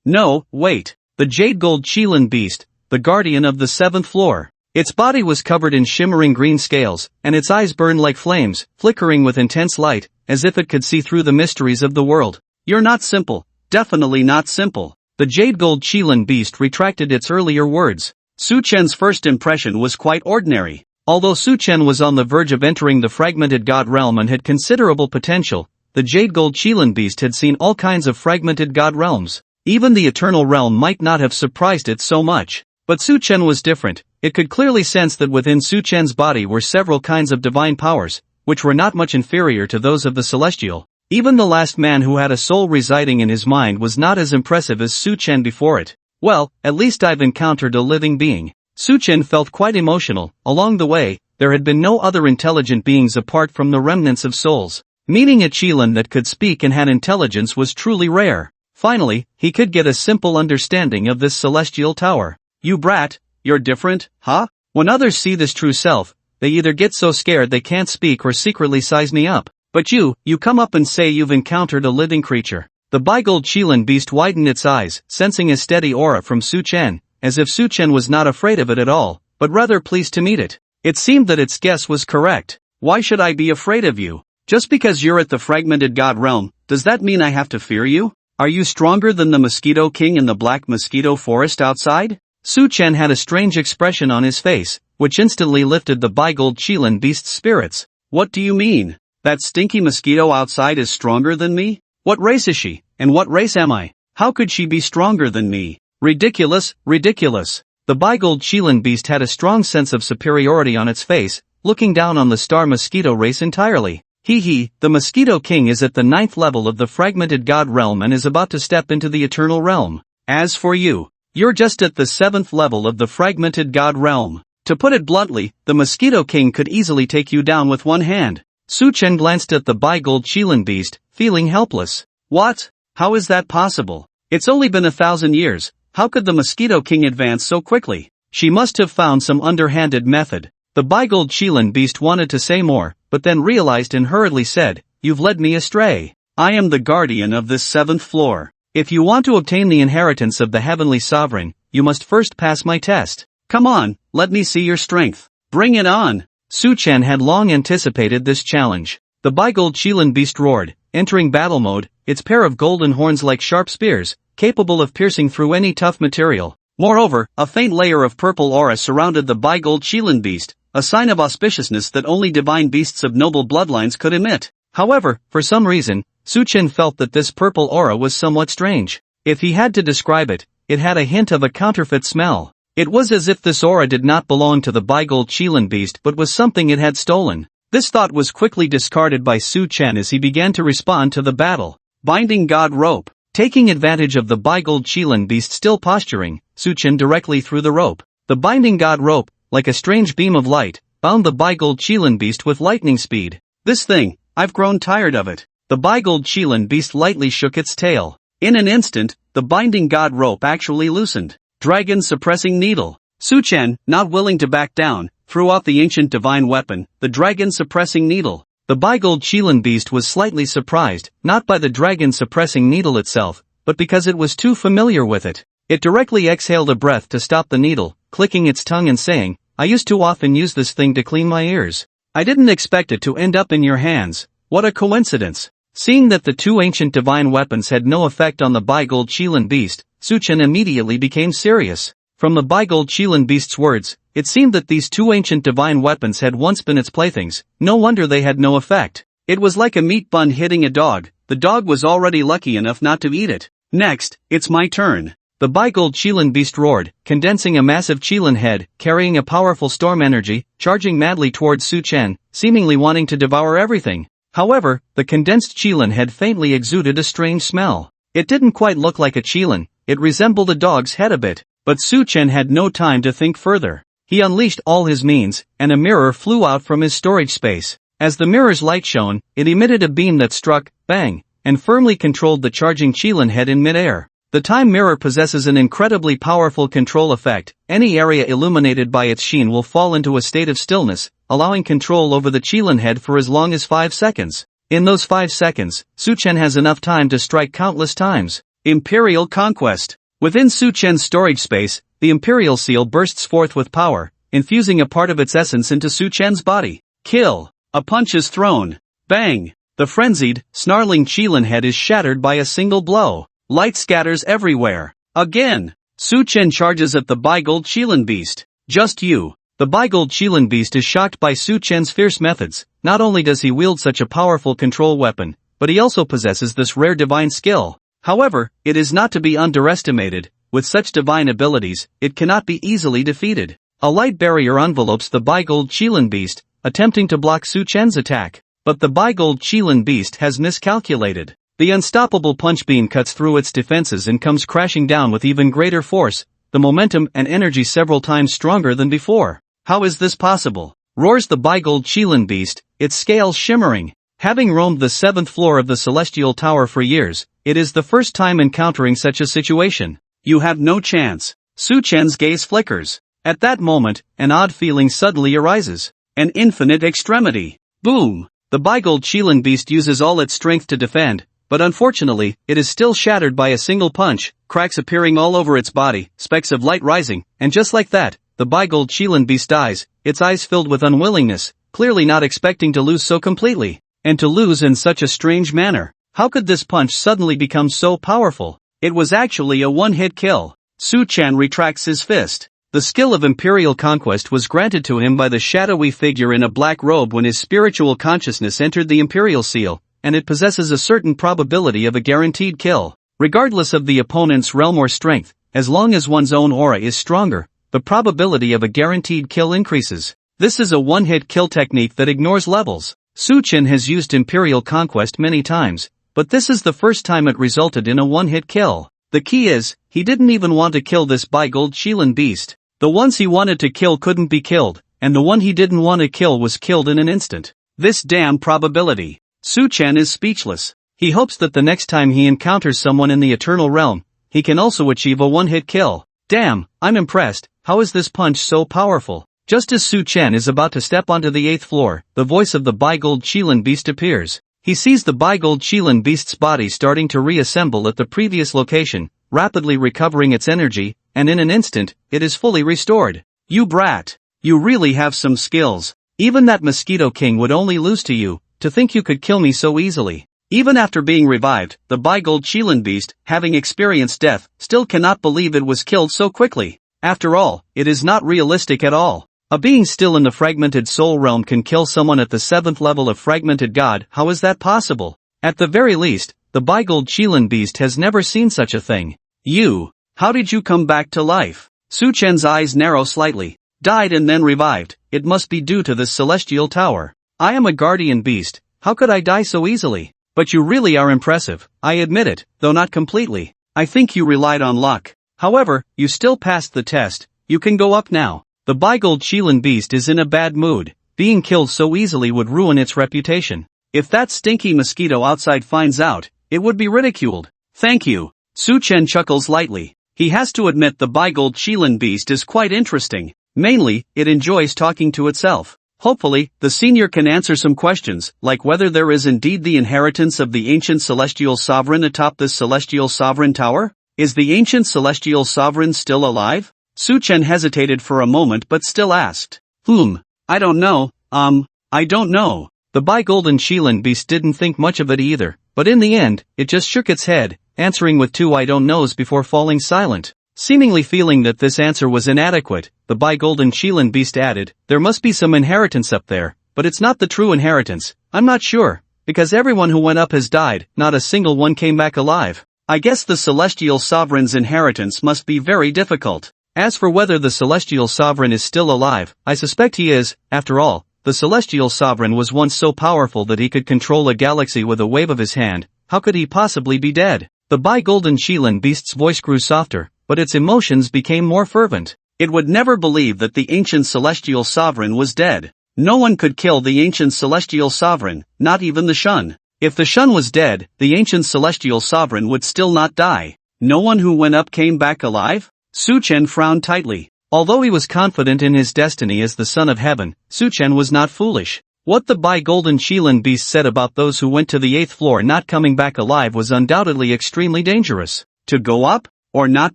No, wait. The jade gold Qilin beast, the guardian of the 7th floor. Its body was covered in shimmering green scales, and its eyes burned like flames, flickering with intense light, as if it could see through the mysteries of the world. You're not simple. Definitely not simple. The jade gold Qilin beast retracted its earlier words. Su Chen's first impression was quite ordinary. Although Su Chen was on the verge of entering the fragmented god realm and had considerable potential, the jade gold Qilin beast had seen all kinds of fragmented god realms. Even the eternal realm might not have surprised it so much. But Su Chen was different. It could clearly sense that within Su Chen's body were several kinds of divine powers, which were not much inferior to those of the celestial. Even the last man who had a soul residing in his mind was not as impressive as Su Chen before it. Well, at least I've encountered a living being. Su Chen felt quite emotional. Along the way, there had been no other intelligent beings apart from the remnants of souls. Meeting a Qilin that could speak and had intelligence was truly rare. Finally, he could get a simple understanding of this celestial tower. You brat, you're different, huh? When others see this true self, they either get so scared they can't speak or secretly size me up. But you come up and say you've encountered a living creature. The Bigold Qilin beast widened its eyes, sensing a steady aura from Su Chen, as if Su Chen was not afraid of it at all, but rather pleased to meet it. It seemed that its guess was correct. Why should I be afraid of you? Just because you're at the fragmented god realm, does that mean I have to fear you? Are you stronger than the Mosquito King in the Black Mosquito Forest outside? Su Chen had a strange expression on his face, which instantly lifted the Bigold Qilin beast's spirits. What do you mean? That stinky mosquito outside is stronger than me? What race is she, and what race am I? How could she be stronger than me? Ridiculous, ridiculous. The Bigold Qilin beast had a strong sense of superiority on its face, looking down on the star mosquito race entirely. The Mosquito King is at the 9th level of the fragmented god realm and is about to step into the eternal realm. As for you, you're just at the 7th level of the fragmented god realm. To put it bluntly, the Mosquito King could easily take you down with one hand. Su Chen glanced at the Bigold Qilin beast, feeling helpless. What? How is that possible? It's only been 1,000 years. How could the Mosquito King advance so quickly? She must have found some underhanded method. The Bigold Qilin beast wanted to say more, but then realized and hurriedly said, "You've led me astray. I am the guardian of this 7th floor. If you want to obtain the inheritance of the heavenly sovereign, you must first pass my test. Come on, let me see your strength. Bring it on." Su Chen had long anticipated this challenge. The Bigold Qilin beast roared, entering battle mode, its pair of golden horns like sharp spears, capable of piercing through any tough material. Moreover, a faint layer of purple aura surrounded the Bigold Qilin beast, a sign of auspiciousness that only divine beasts of noble bloodlines could emit. However, for some reason, Su Chen felt that this purple aura was somewhat strange. If he had to describe it, it had a hint of a counterfeit smell. It was as if this aura did not belong to the Bigold Qilin beast but was something it had stolen. This thought was quickly discarded by Su Chen as he began to respond to the battle. Binding God Rope. Taking advantage of the Bigold Qilin beast still posturing, Su Chen directly threw the rope. The Binding God Rope, like a strange beam of light, bound the Bigold Qilin beast with lightning speed. This thing, I've grown tired of it. The Bigold Qilin beast lightly shook its tail. In an instant, the Binding God Rope actually loosened. Dragon Suppressing Needle. Su Chen, not willing to back down, threw out the ancient divine weapon, the Dragon Suppressing Needle. The Bigold Qilin beast was slightly surprised, not by the Dragon Suppressing Needle itself, but because it was too familiar with it. It directly exhaled a breath to stop the needle, clicking its tongue and saying, "I used to often use this thing to clean my ears. I didn't expect it to end up in your hands. What a coincidence." Seeing that the two ancient divine weapons had no effect on the Bi-Gold Qilin beast, Suchen immediately became serious. From the Bi-Gold Qilin beast's words, it seemed that these two ancient divine weapons had once been its playthings. No wonder they had no effect. It was like a meat bun hitting a dog. The dog was already lucky enough not to eat it. "Next, it's my turn." The Bi-Gold Qilin beast roared, condensing a massive Qilin head, carrying a powerful storm energy, charging madly towards Su Chen, seemingly wanting to devour everything. However, the condensed Qilin head faintly exuded a strange smell. It didn't quite look like a Qilin, it resembled a dog's head a bit, but Su Chen had no time to think further. He unleashed all his means, and a mirror flew out from his storage space. As the mirror's light shone, it emitted a beam that struck, bang, and firmly controlled the charging Qilin head in midair. The time mirror possesses an incredibly powerful control effect. Any area illuminated by its sheen will fall into a state of stillness, allowing control over the Qilin head for as long as 5 seconds. In those 5 seconds, Su Chen has enough time to strike countless times. Imperial Conquest. Within Su Chen's storage space, the Imperial Seal bursts forth with power, infusing a part of its essence into Su Chen's body. Kill. A punch is thrown. Bang. The frenzied, snarling Qilin head is shattered by a single blow. Light scatters everywhere. Again. Su Chen charges at the Bi-Gold Qilin beast. Just you. The Bi-Gold Qilin beast is shocked by Su Chen's fierce methods. Not only does he wield such a powerful control weapon, but he also possesses this rare divine skill. However, it is not to be underestimated. With such divine abilities, it cannot be easily defeated. A light barrier envelopes the Bi-Gold Qilin beast, attempting to block Su Chen's attack. But the Bi-Gold Qilin beast has miscalculated. The unstoppable punch beam cuts through its defenses and comes crashing down with even greater force, the momentum and energy several times stronger than before. "How is this possible?" roars the Bi-Gold Qilin beast, its scales shimmering. Having roamed the 7th floor of the Celestial Tower for years, it is the first time encountering such a situation. "You have no chance." Su Chen's gaze flickers. At that moment, an odd feeling suddenly arises. An infinite extremity. Boom! The Bi-Gold Qilin beast uses all its strength to defend, but unfortunately, it is still shattered by a single punch, cracks appearing all over its body, specks of light rising, and just like that, the Bi-Gold Qilin beast dies, its eyes filled with unwillingness, clearly not expecting to lose so completely, and to lose in such a strange manner. How could this punch suddenly become so powerful? It was actually a one-hit kill. Su Chen retracts his fist. The skill of Imperial Conquest was granted to him by the shadowy figure in a black robe when his spiritual consciousness entered the Imperial Seal, and it possesses a certain probability of a guaranteed kill. Regardless of the opponent's realm or strength, as long as one's own aura is stronger, the probability of a guaranteed kill increases. This is a one-hit kill technique that ignores levels. Su Chen has used Imperial Conquest many times, but this is the first time it resulted in a one-hit kill. The key is, he didn't even want to kill this Bi-Gold Qilin beast. The ones he wanted to kill couldn't be killed, and the one he didn't want to kill was killed in an instant. This damn probability. Su Chen is speechless. He hopes that the next time he encounters someone in the Eternal Realm, he can also achieve a one-hit kill. Damn, I'm impressed. How is this punch so powerful? Just as Su Chen is about to step onto the 8th floor, the voice of the Bi-Gold Qilin beast appears. He sees the Bi-Gold Qilin beast's body starting to reassemble at the previous location, rapidly recovering its energy, and in an instant, it is fully restored. "You brat. You really have some skills. Even that Mosquito King would only lose to you. To think you could kill me so easily." Even after being revived, the Bi-Gold Qilin beast, having experienced death, still cannot believe it was killed so quickly. After all, it is not realistic at all. A being still in the fragmented soul realm can kill someone at the 7th level of fragmented god. How is that possible? At the very least, the Bi-Gold Qilin beast has never seen such a thing. "You. How did you come back to life?" Su Chen's eyes narrow slightly. "Died and then revived. It must be due to this celestial tower. I am a guardian beast. How could I die so easily? But you really are impressive. I admit it, though not completely. I think you relied on luck. However, you still passed the test. You can go up now." The Bi-Gold Qilin beast is in a bad mood. Being killed so easily would ruin its reputation. If that stinky mosquito outside finds out, it would be ridiculed. "Thank you." Su Chen chuckles lightly. He has to admit the Bi-Gold Qilin beast is quite interesting. Mainly, it enjoys talking to itself. Hopefully, the senior can answer some questions, like whether there is indeed the inheritance of the ancient celestial sovereign atop this celestial sovereign tower? Is the ancient celestial sovereign still alive? Su Chen hesitated for a moment but still asked. I don't know, I don't know. The bi-golden Shilin beast didn't think much of it either, but in the end, it just shook its head, answering with two I don't knows before falling silent. Seemingly feeling that this answer was inadequate, the bi-golden Shilin beast added, there must be some inheritance up there, but it's not the true inheritance, I'm not sure, because everyone who went up has died, not a single one came back alive. I guess the celestial sovereign's inheritance must be very difficult. As for whether the celestial sovereign is still alive, I suspect he is. After all, the celestial sovereign was once so powerful that he could control a galaxy with a wave of his hand. How could he possibly be dead? The bi-golden Shilin beast's voice grew softer, but its emotions became more fervent. It would never believe that the ancient celestial sovereign was dead. No one could kill the ancient celestial sovereign, not even the Shun. If the Shun was dead, the ancient celestial sovereign would still not die. No one who went up came back alive? Su Chen frowned tightly. Although he was confident in his destiny as the son of heaven, Su Chen was not foolish. What the bi-golden Shilin beast said about those who went to the 8th floor not coming back alive was undoubtedly extremely dangerous. To go up, or not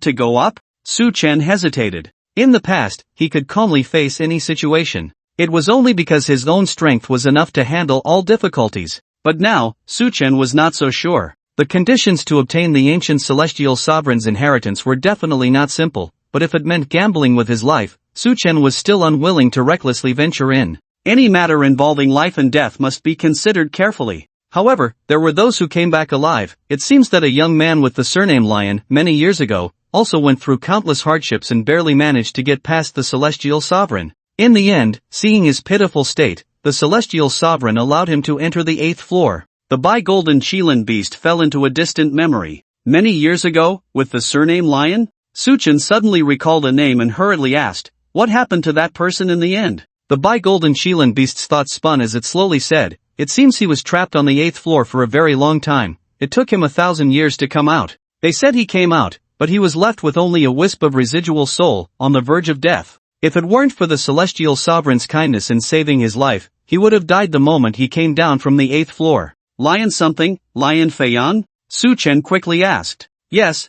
to go up? Su Chen hesitated. In the past, he could calmly face any situation. It was only because his own strength was enough to handle all difficulties. But now, Su Chen was not so sure. The conditions to obtain the ancient celestial sovereign's inheritance were definitely not simple, but if it meant gambling with his life, Su Chen was still unwilling to recklessly venture in. Any matter involving life and death must be considered carefully. However, there were those who came back alive. It seems that a young man with the surname Lion, many years ago, also went through countless hardships and barely managed to get past the celestial sovereign. In the end, seeing his pitiful state, the celestial sovereign allowed him to enter the 8th floor. The bi-golden Shilin beast fell into a distant memory. Many years ago, with the surname Lion? Su Chen suddenly recalled a name and hurriedly asked, what happened to that person in the end? The bi-golden Shilin beast's thoughts spun as it slowly said, it seems he was trapped on the 8th floor for a very long time. It took him 1,000 years to come out. They said he came out, but he was left with only a wisp of residual soul, on the verge of death. If it weren't for the celestial sovereign's kindness in saving his life, he would have died the moment he came down from the 8th floor. Lion something, Lion Feiyan? Su Chen quickly asked. Yes,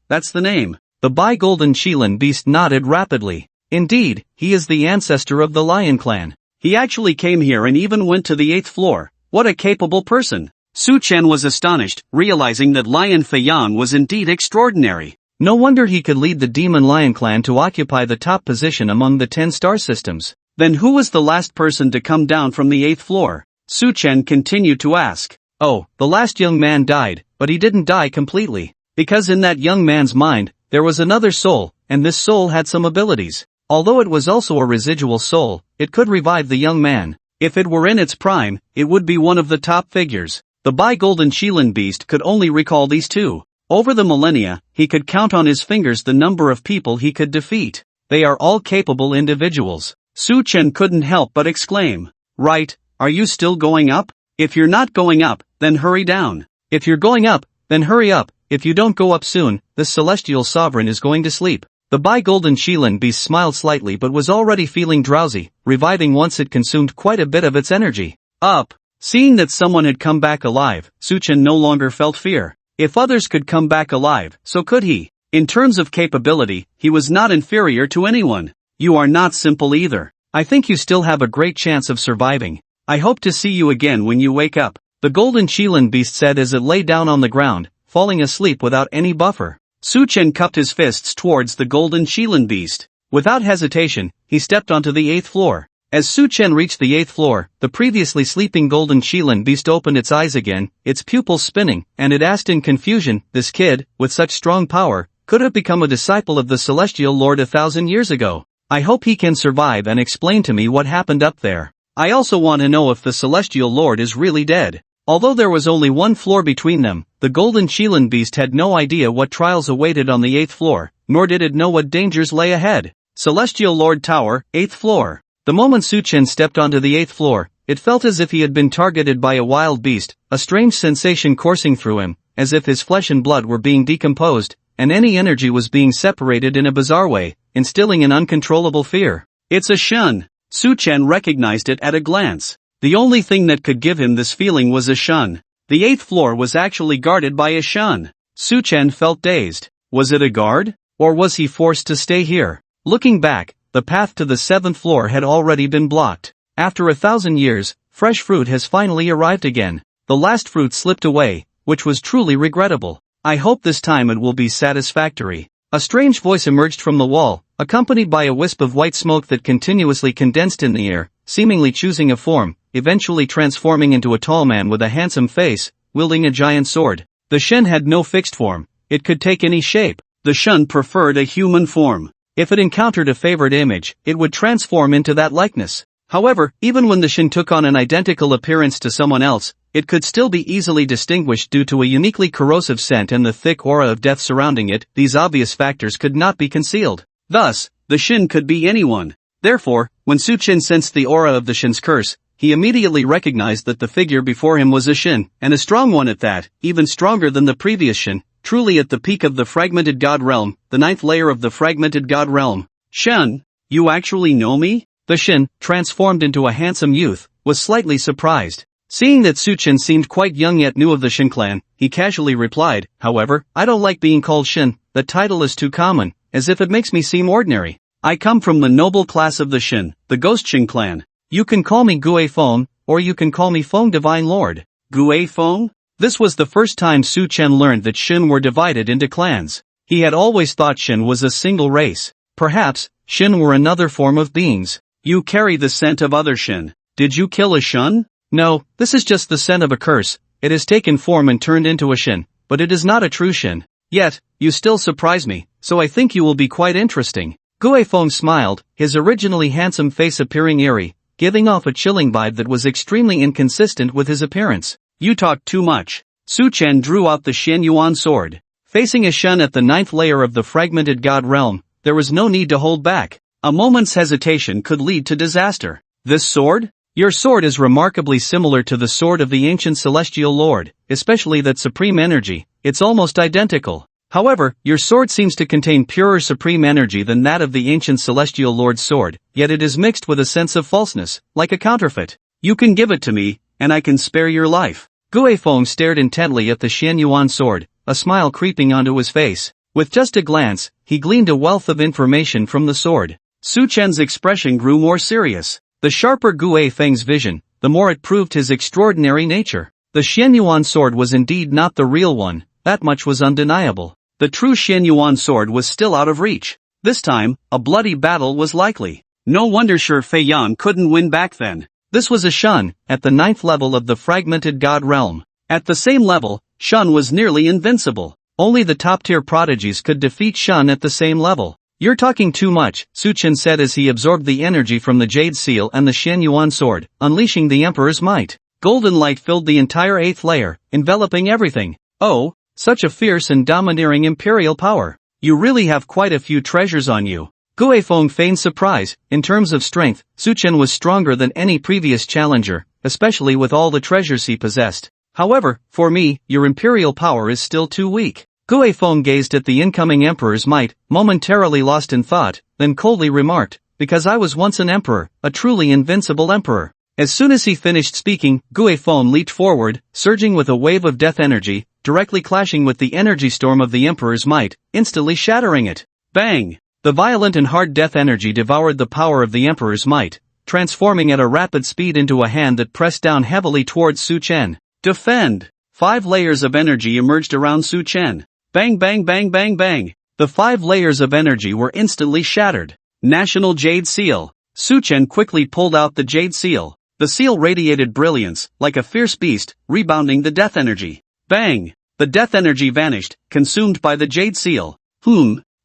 that's the name. The bi-golden Shilin beast nodded rapidly. Indeed, he is the ancestor of the Lion clan. He actually came here and even went to the 8th floor. What a capable person. Su Chen was astonished, realizing that Lion Feiyan was indeed extraordinary. No wonder he could lead the Demon Lion clan to occupy the top position among the 10 star systems. Then who was the last person to come down from the 8th floor? Su Chen continued to ask. Oh, the last young man died, but he didn't die completely. Because in that young man's mind, there was another soul, and this soul had some abilities. Although it was also a residual soul, it could revive the young man. If it were in its prime, it would be one of the top figures. The bi-golden Shilin beast could only recall these two. Over the millennia, he could count on his fingers the number of people he could defeat. They are all capable individuals. Su Chen couldn't help but exclaim. Right, are you still going up? If you're not going up, then hurry down. If you're going up, then hurry up. If you don't go up soon, the celestial sovereign is going to sleep. The bi-golden Shilin beast smiled slightly but was already feeling drowsy, reviving once it consumed quite a bit of its energy. Up! Seeing that someone had come back alive, Su Chen no longer felt fear. If others could come back alive, so could he. In terms of capability, he was not inferior to anyone. You are not simple either. I think you still have a great chance of surviving. I hope to see you again when you wake up, the golden Shilin beast said as it lay down on the ground, falling asleep without any buffer. Su Chen cupped his fists towards the golden Shilin beast. Without hesitation, he stepped onto the 8th floor. As Su Chen reached the 8th floor, the previously sleeping golden Shilin beast opened its eyes again, its pupils spinning, and it asked in confusion, this kid, with such strong power, could have become a disciple of the Celestial Lord 1,000 years ago. I hope he can survive and explain to me what happened up there. I also want to know if the Celestial Lord is really dead. Although there was only one floor between them, the golden Shilin beast had no idea what trials awaited on the 8th floor, nor did it know what dangers lay ahead. Celestial Lord Tower, 8th floor. The moment Su Chen stepped onto the 8th floor, it felt as if he had been targeted by a wild beast, a strange sensation coursing through him, as if his flesh and blood were being decomposed, and any energy was being separated in a bizarre way, instilling an uncontrollable fear. It's a Shun. Su Chen recognized it at a glance. The only thing that could give him this feeling was a shun. The 8th floor was actually guarded by a shun. Su Chen felt dazed. Was it a guard? Or was he forced to stay here? Looking back, the path to the 7th floor had already been blocked. After 1,000 years, fresh fruit has finally arrived again. The last fruit slipped away, which was truly regrettable. I hope this time it will be satisfactory. A strange voice emerged from the wall, accompanied by a wisp of white smoke that continuously condensed in the air, seemingly choosing a form, eventually transforming into a tall man with a handsome face, wielding a giant sword. The Shen had no fixed form. It could take any shape. The Shun preferred a human form. If it encountered a favored image, it would transform into that likeness. However, even when the Shin took on an identical appearance to someone else, it could still be easily distinguished due to a uniquely corrosive scent and the thick aura of death surrounding it. These obvious factors could not be concealed. Thus, the Shin could be anyone. Therefore, when Su Chen sensed the aura of the Shin's curse, he immediately recognized that the figure before him was a Shin, and a strong one at that, even stronger than the previous Shin, truly at the peak of the fragmented god realm, the 9th layer of the fragmented god realm. Shen, you actually know me? The Shin, transformed into a handsome youth, was slightly surprised. Seeing that Su Chen seemed quite young yet knew of the Shin clan, he casually replied, however, I don't like being called Shin, the title is too common, as if it makes me seem ordinary. I come from the noble class of the Shin, the Ghost Shin clan. You can call me Gue Feng, or you can call me Feng Divine Lord. Gue Feng? This was the first time Su Chen learned that Shin were divided into clans. He had always thought Shin was a single race. Perhaps, Shin were another form of beings. You carry the scent of other Shin. Did you kill a Shun? No, this is just the scent of a curse. It has taken form and turned into a Shin, but it is not a true Shin. Yet, you still surprise me, so I think you will be quite interesting. Gue Feng smiled, his originally handsome face appearing eerie, giving off a chilling vibe that was extremely inconsistent with his appearance. You talk too much. Su Chen drew out the Xian Yuan sword. Facing a Shun at the 9th layer of the fragmented god realm, there was no need to hold back. A moment's hesitation could lead to disaster. This sword? Your sword is remarkably similar to the sword of the ancient celestial lord, especially that supreme energy. It's almost identical. However, your sword seems to contain purer supreme energy than that of the ancient celestial lord's sword, yet it is mixed with a sense of falseness, like a counterfeit. You can give it to me, and I can spare your life. Gue Feng stared intently at the Xian Yuan sword, a smile creeping onto his face. With just a glance, he gleaned a wealth of information from the sword. Su Chen's expression grew more serious. The sharper Gue Feng's vision, the more it proved his extraordinary nature. The Xian Yuan sword was indeed not the real one, that much was undeniable. The true Xian Yuan sword was still out of reach. This time, a bloody battle was likely. No wonder Shi Fei Yan couldn't win back then. This was a Shun, at the 9th level of the fragmented god realm. At the same level, Shun was nearly invincible. Only the top-tier prodigies could defeat Shun at the same level. You're talking too much, Su Chen said as he absorbed the energy from the Jade Seal and the Xian Yuan sword, unleashing the Emperor's might. Golden light filled the entire 8th layer, enveloping everything. Oh, such a fierce and domineering imperial power. You really have quite a few treasures on you. Gue Feng feigned surprise. In terms of strength, Su Chen was stronger than any previous challenger, especially with all the treasures he possessed. However, for me, your imperial power is still too weak. Gue Feng gazed at the incoming emperor's might, momentarily lost in thought, then coldly remarked, because I was once an emperor, a truly invincible emperor. As soon as he finished speaking, Gue Feng leaped forward, surging with a wave of death energy, directly clashing with the energy storm of the emperor's might, instantly shattering it. Bang! The violent and hard death energy devoured the power of the emperor's might, transforming at a rapid speed into a hand that pressed down heavily towards Su Chen. Defend! 5 layers of energy emerged around Su Chen. Bang bang bang bang bang. The 5 layers of energy were instantly shattered. National Jade Seal. Su Chen quickly pulled out the Jade Seal. The seal radiated brilliance, like a fierce beast, rebounding the death energy. Bang! The death energy vanished, consumed by the Jade Seal.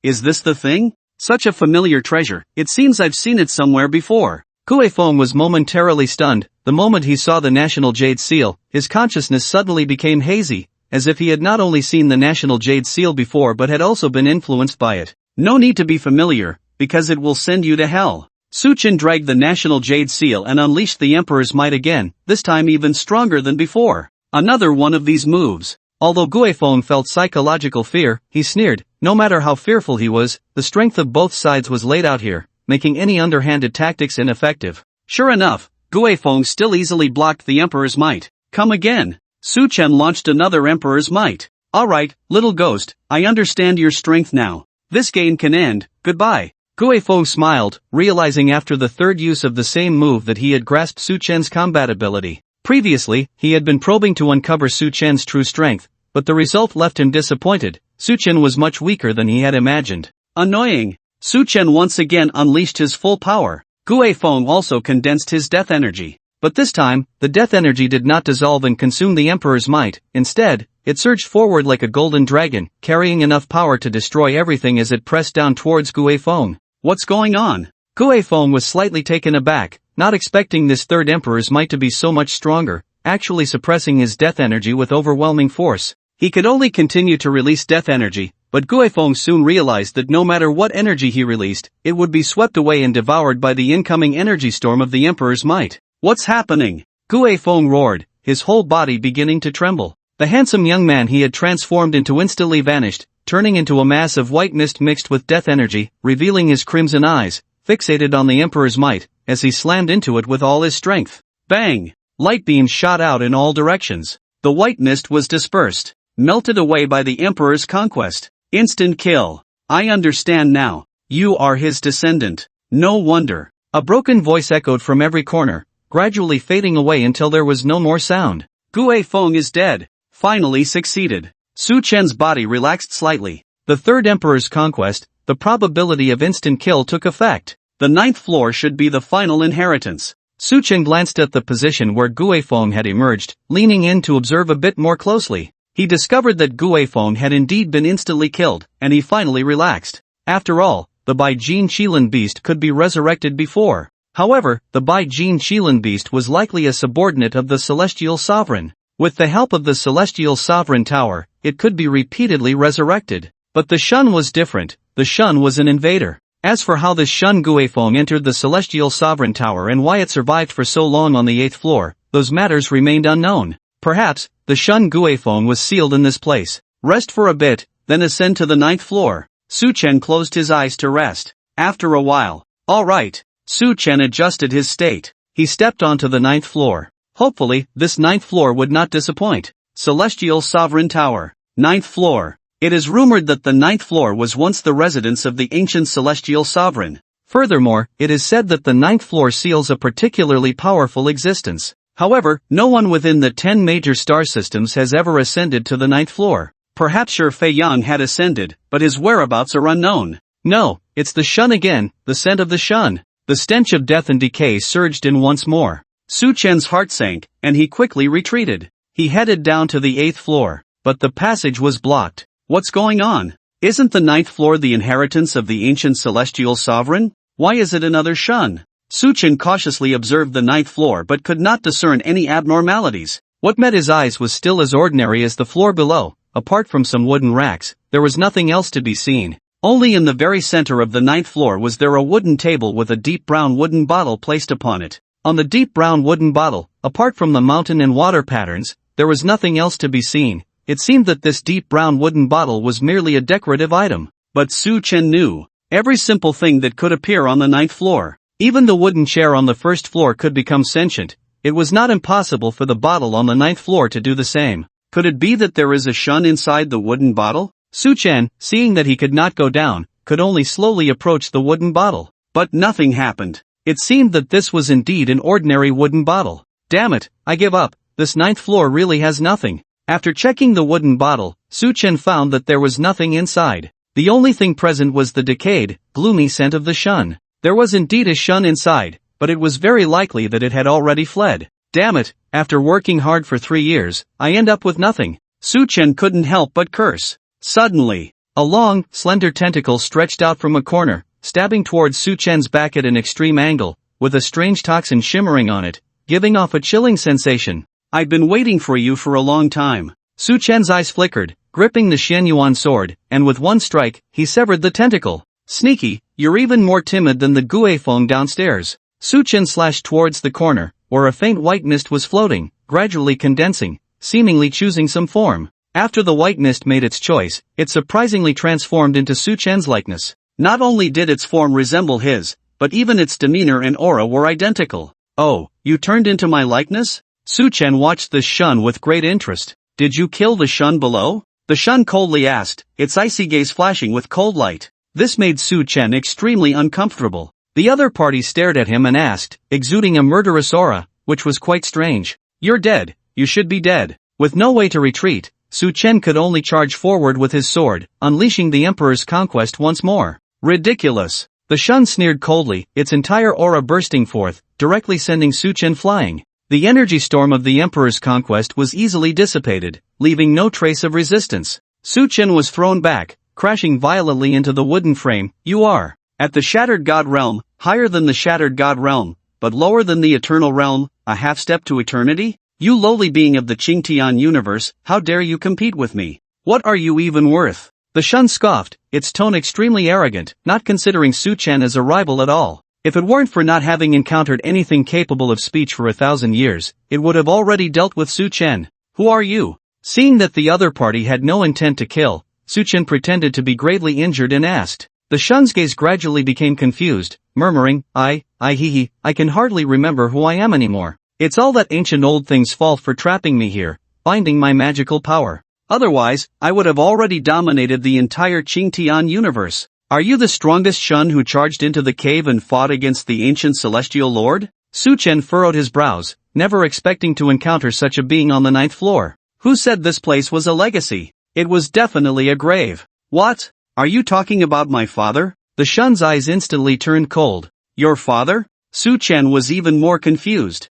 Is this the thing? Such a familiar treasure, it seems I've seen it somewhere before. Gue Feng was momentarily stunned. The moment he saw the National Jade Seal, his consciousness suddenly became hazy, as if he had not only seen the National Jade Seal before but had also been influenced by it. No need to be familiar, because it will send you to hell. Su Chen dragged the National Jade Seal and unleashed the Emperor's might again, this time even stronger than before. Another one of these moves. Although Gue Feng felt psychological fear, he sneered. No matter how fearful he was, the strength of both sides was laid out here. making any underhanded tactics ineffective. Sure enough, Guifeng still easily blocked the Emperor's might. Come again. Su Chen launched another Emperor's might. Alright, little ghost, I understand your strength now. This game can end, goodbye. Guifeng smiled, realizing after the third use of the same move that he had grasped Su Chen's combat ability. Previously, he had been probing to uncover Su Chen's true strength, but the result left him disappointed. Su Chen was much weaker than he had imagined. Annoying. Su Chen once again unleashed his full power. Guifeng also condensed his death energy. But this time, the death energy did not dissolve and consume the Emperor's might. Instead, it surged forward like a golden dragon, carrying enough power to destroy everything as it pressed down towards Guifeng. What's going on? Guifeng was slightly taken aback, not expecting this third Emperor's might to be so much stronger, actually suppressing his death energy with overwhelming force. He could only continue to release death energy, but Guifeng soon realized that no matter what energy he released, it would be swept away and devoured by the incoming energy storm of the Emperor's might. What's happening? Guifeng roared, his whole body beginning to tremble. The handsome young man he had transformed into instantly vanished, turning into a mass of white mist mixed with death energy, revealing his crimson eyes, fixated on the Emperor's might, as he slammed into it with all his strength. Bang! Light beams shot out in all directions. The white mist was dispersed, melted away by the Emperor's conquest. Instant kill. I understand now. You are his descendant. No wonder. A broken voice echoed from every corner, gradually fading away until there was no more sound. Guifeng is dead. Finally succeeded. Su Chen's body relaxed slightly. The third Emperor's conquest, the probability of instant kill took effect. The 9th floor should be the final inheritance. Su Chen glanced at the position where Guifeng had emerged, leaning in to observe a bit more closely. He discovered that Guifeng had indeed been instantly killed, and he finally relaxed. After all, the Baijin Qilin beast could be resurrected before. However, the Baijin Qilin beast was likely a subordinate of the Celestial Sovereign. With the help of the Celestial Sovereign Tower, it could be repeatedly resurrected. But the Shun was different. The Shun was an invader. As for how the Shun Guifeng entered the Celestial Sovereign Tower and why it survived for so long on the 8th floor, those matters remained unknown. Perhaps, the Shun Guifeng was sealed in this place. Rest for a bit, then ascend to the 9th floor. Su Chen closed his eyes to rest. After a while, alright. Su Chen adjusted his state. He stepped onto the 9th floor. Hopefully, this 9th floor would not disappoint. Celestial Sovereign Tower. 9th floor. It is rumored that the 9th floor was once the residence of the ancient Celestial Sovereign. Furthermore, it is said that the 9th floor seals a particularly powerful existence. However, no one within the 10 major star systems has ever ascended to the 9th floor. Perhaps Shi Feiyang had ascended, but his whereabouts are unknown. No, it's the Shun again, the scent of the Shun. The stench of death and decay surged in once more. Su Chen's heart sank, and he quickly retreated. He headed down to the 8th floor, but the passage was blocked. What's going on? Isn't the 9th floor the inheritance of the ancient Celestial Sovereign? Why is it another Shun? Su Chen cautiously observed the 9th floor but could not discern any abnormalities. What met his eyes was still as ordinary as the floor below. Apart from some wooden racks, there was nothing else to be seen. Only in the very center of the 9th floor was there a wooden table with a deep brown wooden bottle placed upon it. On the deep brown wooden bottle, apart from the mountain and water patterns, there was nothing else to be seen. It seemed that this deep brown wooden bottle was merely a decorative item. But Su Chen knew every simple thing that could appear on the 9th floor. Even the wooden chair on the 1st floor could become sentient. It was not impossible for the bottle on the 9th floor to do the same. Could it be that there is a Shun inside the wooden bottle? Su Chen, seeing that he could not go down, could only slowly approach the wooden bottle. But nothing happened. It seemed that this was indeed an ordinary wooden bottle. Damn it, I give up. This 9th floor really has nothing. After checking the wooden bottle, Su Chen found that there was nothing inside. The only thing present was the decayed, gloomy scent of the Shun. There was indeed a Shun inside, but it was very likely that it had already fled. Damn it, after working hard for 3 years, I end up with nothing. Su Chen couldn't help but curse. Suddenly, a long, slender tentacle stretched out from a corner, stabbing towards Su Chen's back at an extreme angle, with a strange toxin shimmering on it, giving off a chilling sensation. I've been waiting for you for a long time. Su Chen's eyes flickered, gripping the Xianyuan sword, and with one strike, he severed the tentacle. Sneaky, you're even more timid than the Guifeng downstairs. Su Chen slashed towards the corner, where a faint white mist was floating, gradually condensing, seemingly choosing some form. After the white mist made its choice, it surprisingly transformed into Su Chen's likeness. Not only did its form resemble his, but even its demeanor and aura were identical. Oh, you turned into my likeness? Su Chen watched this shun with great interest. Did you kill the shun below? The shun coldly asked, its icy gaze flashing with cold light. This made Su Chen extremely uncomfortable. The other party stared at him and asked, exuding a murderous aura, which was quite strange. You're dead, you should be dead. With no way to retreat, Su Chen could only charge forward with his sword, unleashing the Emperor's conquest once more. Ridiculous. The shun sneered coldly, its entire aura bursting forth, directly sending Su Chen flying. The energy storm of the Emperor's conquest was easily dissipated, leaving no trace of resistance. Su Chen was thrown back, crashing violently into the wooden frame. You are at the Shattered God Realm, higher than the Shattered God Realm, but lower than the Eternal Realm, a half step to eternity? You lowly being of the Qingtian universe, how dare you compete with me? What are you even worth? The shun scoffed, its tone extremely arrogant, not considering Su Chen as a rival at all. If it weren't for not having encountered anything capable of speech for 1,000 years, it would have already dealt with Su Chen. Who are you? Seeing that the other party had no intent to kill, Su Chen pretended to be greatly injured and asked. The shun's gaze gradually became confused, murmuring, I can hardly remember who I am anymore. It's all that ancient old thing's fault for trapping me here, binding my magical power. Otherwise, I would have already dominated the entire Qingtian universe. Are you the strongest shun who charged into the cave and fought against the ancient celestial lord? Su Chen furrowed his brows, never expecting to encounter such a being on the 9th floor. Who said this place was a legacy? It was definitely a grave. What? Are you talking about my father? The shun's eyes instantly turned cold. Your father? Su Chen was even more confused.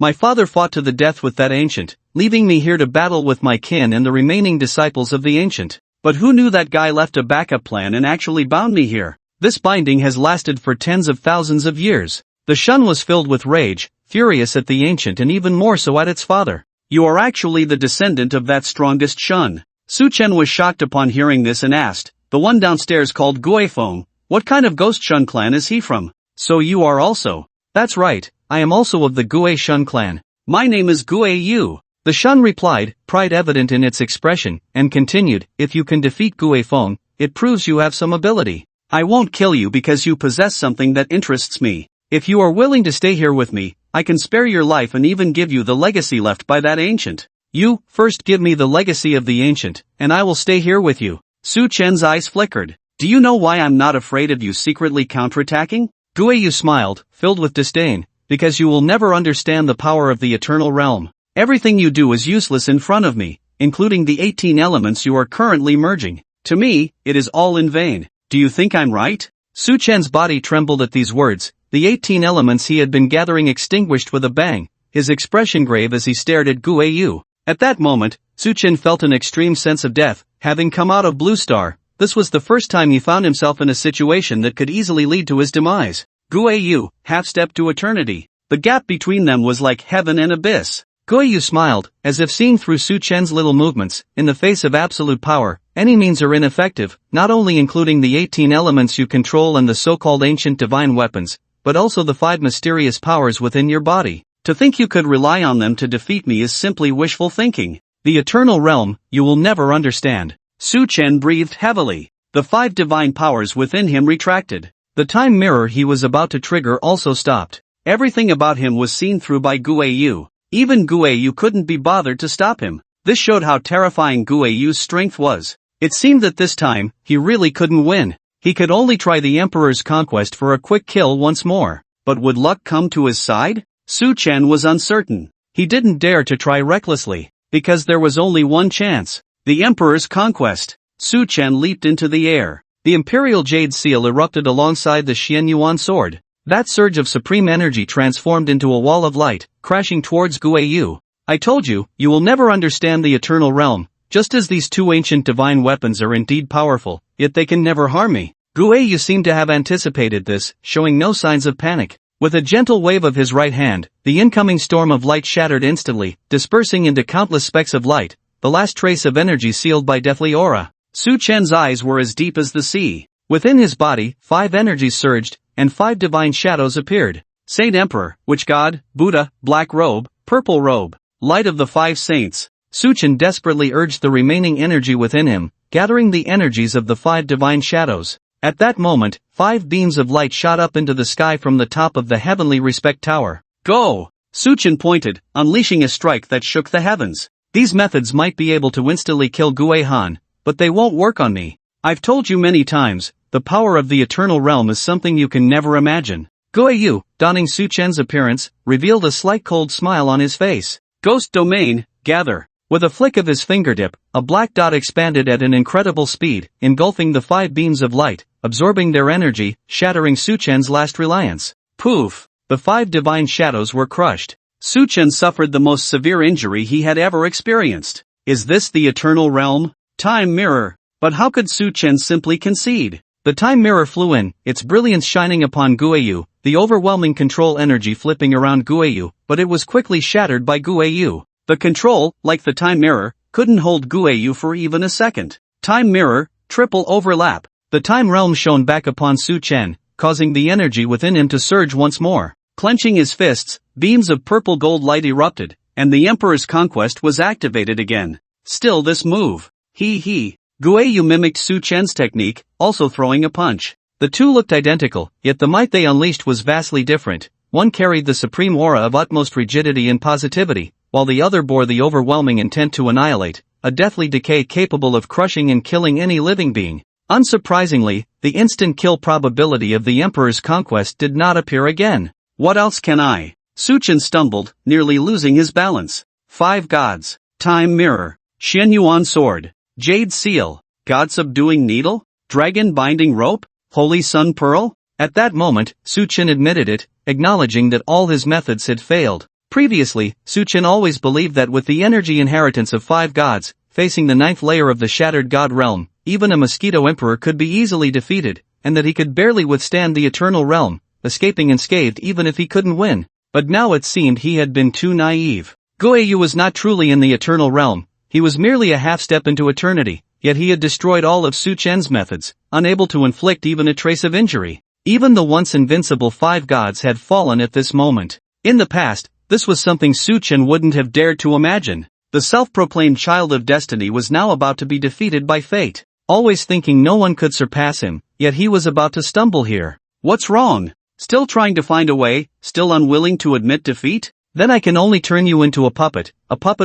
My father fought to the death with that ancient, leaving me here to battle with my kin and the remaining disciples of the ancient. But who knew that guy left a backup plan and actually bound me here? This binding has lasted for tens of thousands of years. The shun was filled with rage, furious at the ancient and even more so at its father. You are actually the descendant of that strongest shun. Su Chen was shocked upon hearing this and asked, the one downstairs called Guifeng, what kind of ghost shun clan is he from? So you are also? That's right, I am also of the Gue Shun clan. My name is Gue Yu. The shun replied, pride evident in its expression, and continued, if you can defeat Guifeng, it proves you have some ability. I won't kill you because you possess something that interests me. If you are willing to stay here with me, I can spare your life and even give you the legacy left by that ancient. You, first give me the legacy of the ancient, and I will stay here with you. Su Chen's eyes flickered. Do you know why I'm not afraid of you secretly counterattacking? Gue Yu smiled, filled with disdain, because you will never understand the power of the eternal realm. Everything you do is useless in front of me, including the 18 elements you are currently merging. To me, it is all in vain. Do you think I'm right? Su Chen's body trembled at these words. The 18 elements he had been gathering extinguished with a bang, his expression grave as he stared at Gue Yu. At that moment, Su Chen felt an extreme sense of death, having come out of Blue Star. This was the first time he found himself in a situation that could easily lead to his demise. Gue Yu, half-step to eternity. The gap between them was like heaven and abyss. Gue Yu smiled, as if seeing through Su Chen's little movements. In the face of absolute power, any means are ineffective, not only including the 18 elements you control and the so-called ancient divine weapons, but also the 5 mysterious powers within your body. To think you could rely on them to defeat me is simply wishful thinking. The eternal realm, you will never understand. Su Chen breathed heavily. The 5 divine powers within him retracted. The time mirror he was about to trigger also stopped. Everything about him was seen through by Gue Yu. Even Gue Yu couldn't be bothered to stop him. This showed how terrifying Gue Yu's strength was. It seemed that this time, he really couldn't win. He could only try the Emperor's conquest for a quick kill once more. But would luck come to his side? Su Chen was uncertain. He didn't dare to try recklessly, because there was only one chance. The Emperor's conquest. Su Chen leaped into the air. The Imperial Jade Seal erupted alongside the Xian Yuan sword. That surge of supreme energy transformed into a wall of light, crashing towards Gue Yu. I told you, you will never understand the eternal realm. Just as these 2 ancient divine weapons are indeed powerful, yet they can never harm me. Gue Yu seemed to have anticipated this, showing no signs of panic. With a gentle wave of his right hand, the incoming storm of light shattered instantly, dispersing into countless specks of light, the last trace of energy sealed by deathly aura. Su Chen's eyes were as deep as the sea. Within his body, 5 energies surged, and 5 divine shadows appeared. Saint Emperor, Witch God, Buddha, Black Robe, Purple Robe, Light of the 5 Saints. Su Chen desperately urged the remaining energy within him, gathering the energies of the 5 divine shadows. At that moment, 5 beams of light shot up into the sky from the top of the heavenly respect tower. Go! Suchen pointed, unleashing a strike that shook the heavens. These methods might be able to instantly kill Gue Han, but they won't work on me. I've told you many times, the power of the eternal realm is something you can never imagine. Gue Yu, donning Su Chen's appearance, revealed a slight cold smile on his face. Ghost domain, gather. With a flick of his fingertip, a black dot expanded at an incredible speed, engulfing the 5 beams of light, absorbing their energy, shattering Su Chen's last reliance. Poof! The 5 divine shadows were crushed. Su Chen suffered the most severe injury he had ever experienced. Is this the eternal realm? Time mirror. But how could Su Chen simply concede? The time mirror flew in, its brilliance shining upon Guiyu, the overwhelming control energy flipping around Guiyu, but it was quickly shattered by Guiyu. The control, like the time mirror, couldn't hold Guiyu for even a second. Time mirror, triple overlap. The time realm shone back upon Su Chen, causing the energy within him to surge once more. Clenching his fists, beams of purple gold light erupted, and the Emperor's conquest was activated again. Still this move. Guiyu mimicked Su Chen's technique, also throwing a punch. The two looked identical, yet the might they unleashed was vastly different. One carried the supreme aura of utmost rigidity and positivity, while the other bore the overwhelming intent to annihilate, a deathly decay capable of crushing and killing any living being. Unsurprisingly, the instant kill probability of the Emperor's conquest did not appear again. What else can I? Su Chen stumbled, nearly losing his balance. 5 gods. Time mirror. Shen Yuan sword. Jade seal. God-subduing needle? Dragon-binding rope? Holy sun pearl? At that moment, Su Chen admitted it, acknowledging that all his methods had failed. Previously, Su Chen always believed that with the energy inheritance of 5 gods, facing the 9th layer of the shattered god realm, even a mosquito emperor could be easily defeated, and that he could barely withstand the eternal realm, escaping unscathed even if he couldn't win. But now it seemed he had been too naive. Guiyu was not truly in the eternal realm, he was merely a half-step into eternity, yet he had destroyed all of Su Chen's methods, unable to inflict even a trace of injury. Even the once invincible 5 gods had fallen at this moment. In the past, this was something Su Chen wouldn't have dared to imagine. The self-proclaimed child of destiny was now about to be defeated by fate. Always thinking no one could surpass him, yet he was about to stumble here. What's wrong? Still trying to find a way, still unwilling to admit defeat? Then I can only turn you into a puppet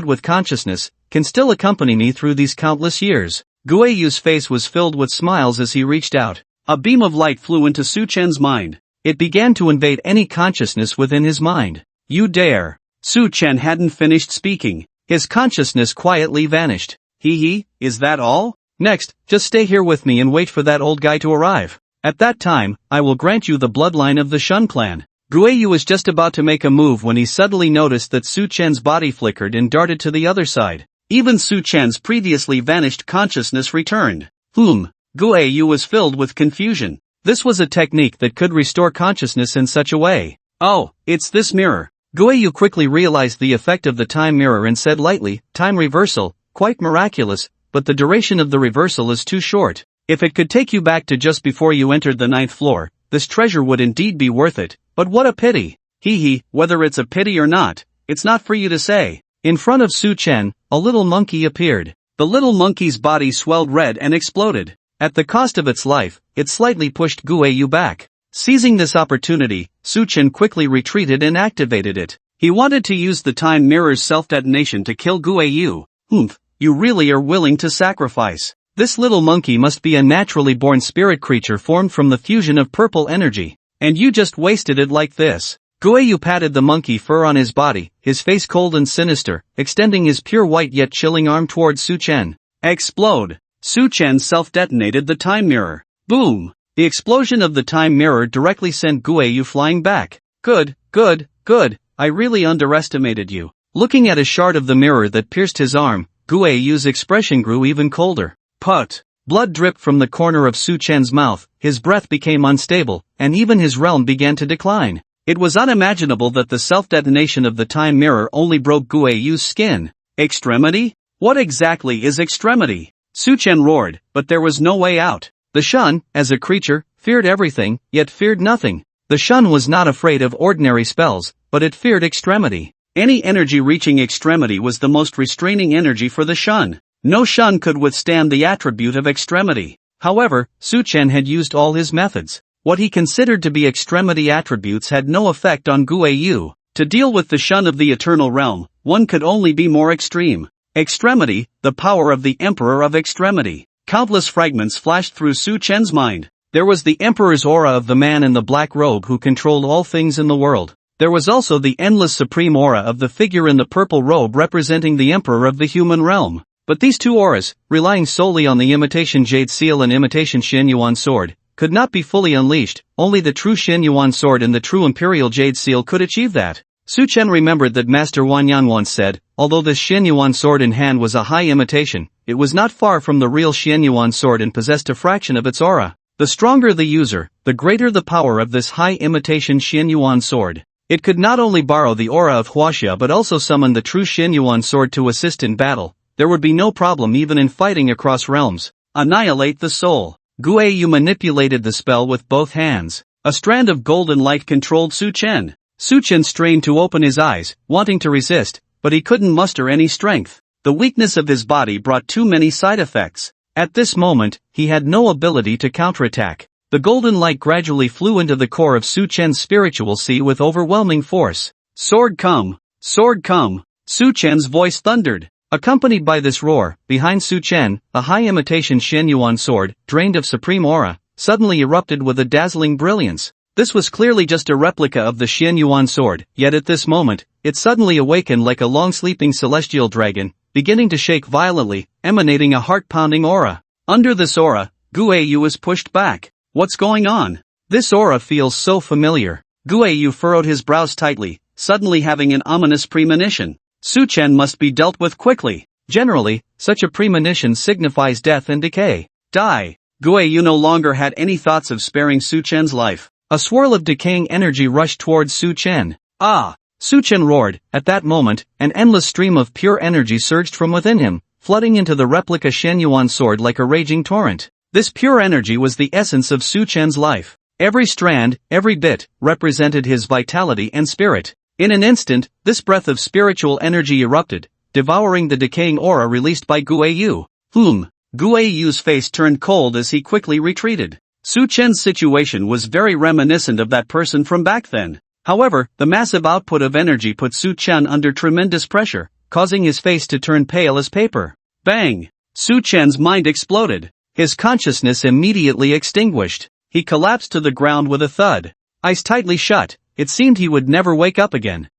with consciousness, can still accompany me through these countless years. Guiyu's face was filled with smiles as he reached out. A beam of light flew into Su Chen's mind. It began to invade any consciousness within his mind. You dare. Su Chen hadn't finished speaking. His consciousness quietly vanished. Is that all? Next, just stay here with me and wait for that old guy to arrive. At that time, I will grant you the bloodline of the Shun clan. Guiyu was just about to make a move when he suddenly noticed that Su Chen's body flickered and darted to the other side. Even Su Chen's previously vanished consciousness returned. Guiyu was filled with confusion. This was a technique that could restore consciousness in such a way. Oh, it's this mirror. Guiyu quickly realized the effect of the time mirror and said lightly, time reversal, quite miraculous, but the duration of the reversal is too short. If it could take you back to just before you entered the 9th floor, this treasure would indeed be worth it, but what a pity. Whether it's a pity or not, it's not for you to say. In front of Su Chen, a little monkey appeared. The little monkey's body swelled red and exploded. At the cost of its life, it slightly pushed Guiyu back. Seizing this opportunity, Su Chen quickly retreated and activated it. He wanted to use the time mirror's self-detonation to kill Guiyu. You really are willing to sacrifice. This little monkey must be a naturally born spirit creature formed from the fusion of purple energy. And you just wasted it like this. Guiyu patted the monkey fur on his body, his face cold and sinister, extending his pure white yet chilling arm towards Su Chen. Explode. Su Chen self-detonated the time mirror. Boom. The explosion of the time mirror directly sent Guiyu flying back. Good. I really underestimated you. Looking at a shard of the mirror that pierced his arm, Guiyu's expression grew even colder. Put. Blood dripped from the corner of Su Chen's mouth, his breath became unstable, and even his realm began to decline. It was unimaginable that the self-detonation of the time mirror only broke Guiyu's skin. Extremity? What exactly is extremity? Su Chen roared, but there was no way out. The Shun, as a creature, feared everything, yet feared nothing. The Shun was not afraid of ordinary spells, but it feared extremity. Any energy reaching extremity was the most restraining energy for the Shun. No Shun could withstand the attribute of extremity. However, Su Chen had used all his methods. What he considered to be extremity attributes had no effect on Gu Yu. To deal with the Shun of the Eternal Realm, one could only be more extreme. Extremity, the power of the Emperor of Extremity. Countless fragments flashed through Su Chen's mind. There was the Emperor's aura of the man in the black robe who controlled all things in the world. There was also the endless supreme aura of the figure in the purple robe representing the Emperor of the human realm. But these two auras, relying solely on the imitation Jade Seal and imitation Xianyuan sword, could not be fully unleashed. Only the true Xianyuan sword and the true Imperial Jade Seal could achieve that. Su Chen remembered that Master Wanyan once said, although this Xianyuan sword in hand was a high imitation, it was not far from the real Xianyuan sword and possessed a fraction of its aura. The stronger the user, the greater the power of this high imitation Xianyuan sword. It could not only borrow the aura of Huaxia but also summon the true Xianyuan sword to assist in battle. There would be no problem even in fighting across realms. Annihilate the soul. Gu Yu manipulated the spell with both hands. A strand of golden light controlled Su Chen. Su Chen strained to open his eyes, wanting to resist, but he couldn't muster any strength. The weakness of his body brought too many side effects. At this moment, he had no ability to counterattack. The golden light gradually flew into the core of Su Chen's spiritual sea with overwhelming force. Sword come! Sword come! Su Chen's voice thundered. Accompanied by this roar, behind Su Chen, a high imitation Xianyuan sword, drained of supreme aura, suddenly erupted with a dazzling brilliance. This was clearly just a replica of the Xianyuan sword, yet at this moment, it suddenly awakened like a long-sleeping celestial dragon, beginning to shake violently, emanating a heart-pounding aura. Under this aura, Gu Yu is pushed back. What's going on? This aura feels so familiar. Gu Yu furrowed his brows tightly, suddenly having an ominous premonition. Su Chen must be dealt with quickly. Generally, such a premonition signifies death and decay. Die! Gu Yu no longer had any thoughts of sparing Su Chen's life. A swirl of decaying energy rushed towards Su Chen. Ah! Su Chen roared. At that moment, an endless stream of pure energy surged from within him, flooding into the replica Xianyuan sword like a raging torrent. This pure energy was the essence of Su Chen's life. Every strand, every bit, represented his vitality and spirit. In an instant, this breath of spiritual energy erupted, devouring the decaying aura released by Gu Yu. Gu Yu's face turned cold as he quickly retreated. Su Chen's situation was very reminiscent of that person from back then. However, the massive output of energy put Su Chen under tremendous pressure, causing his face to turn pale as paper. Bang! Su Chen's mind exploded. His consciousness immediately extinguished. He collapsed to the ground with a thud. Eyes tightly shut, it seemed he would never wake up again.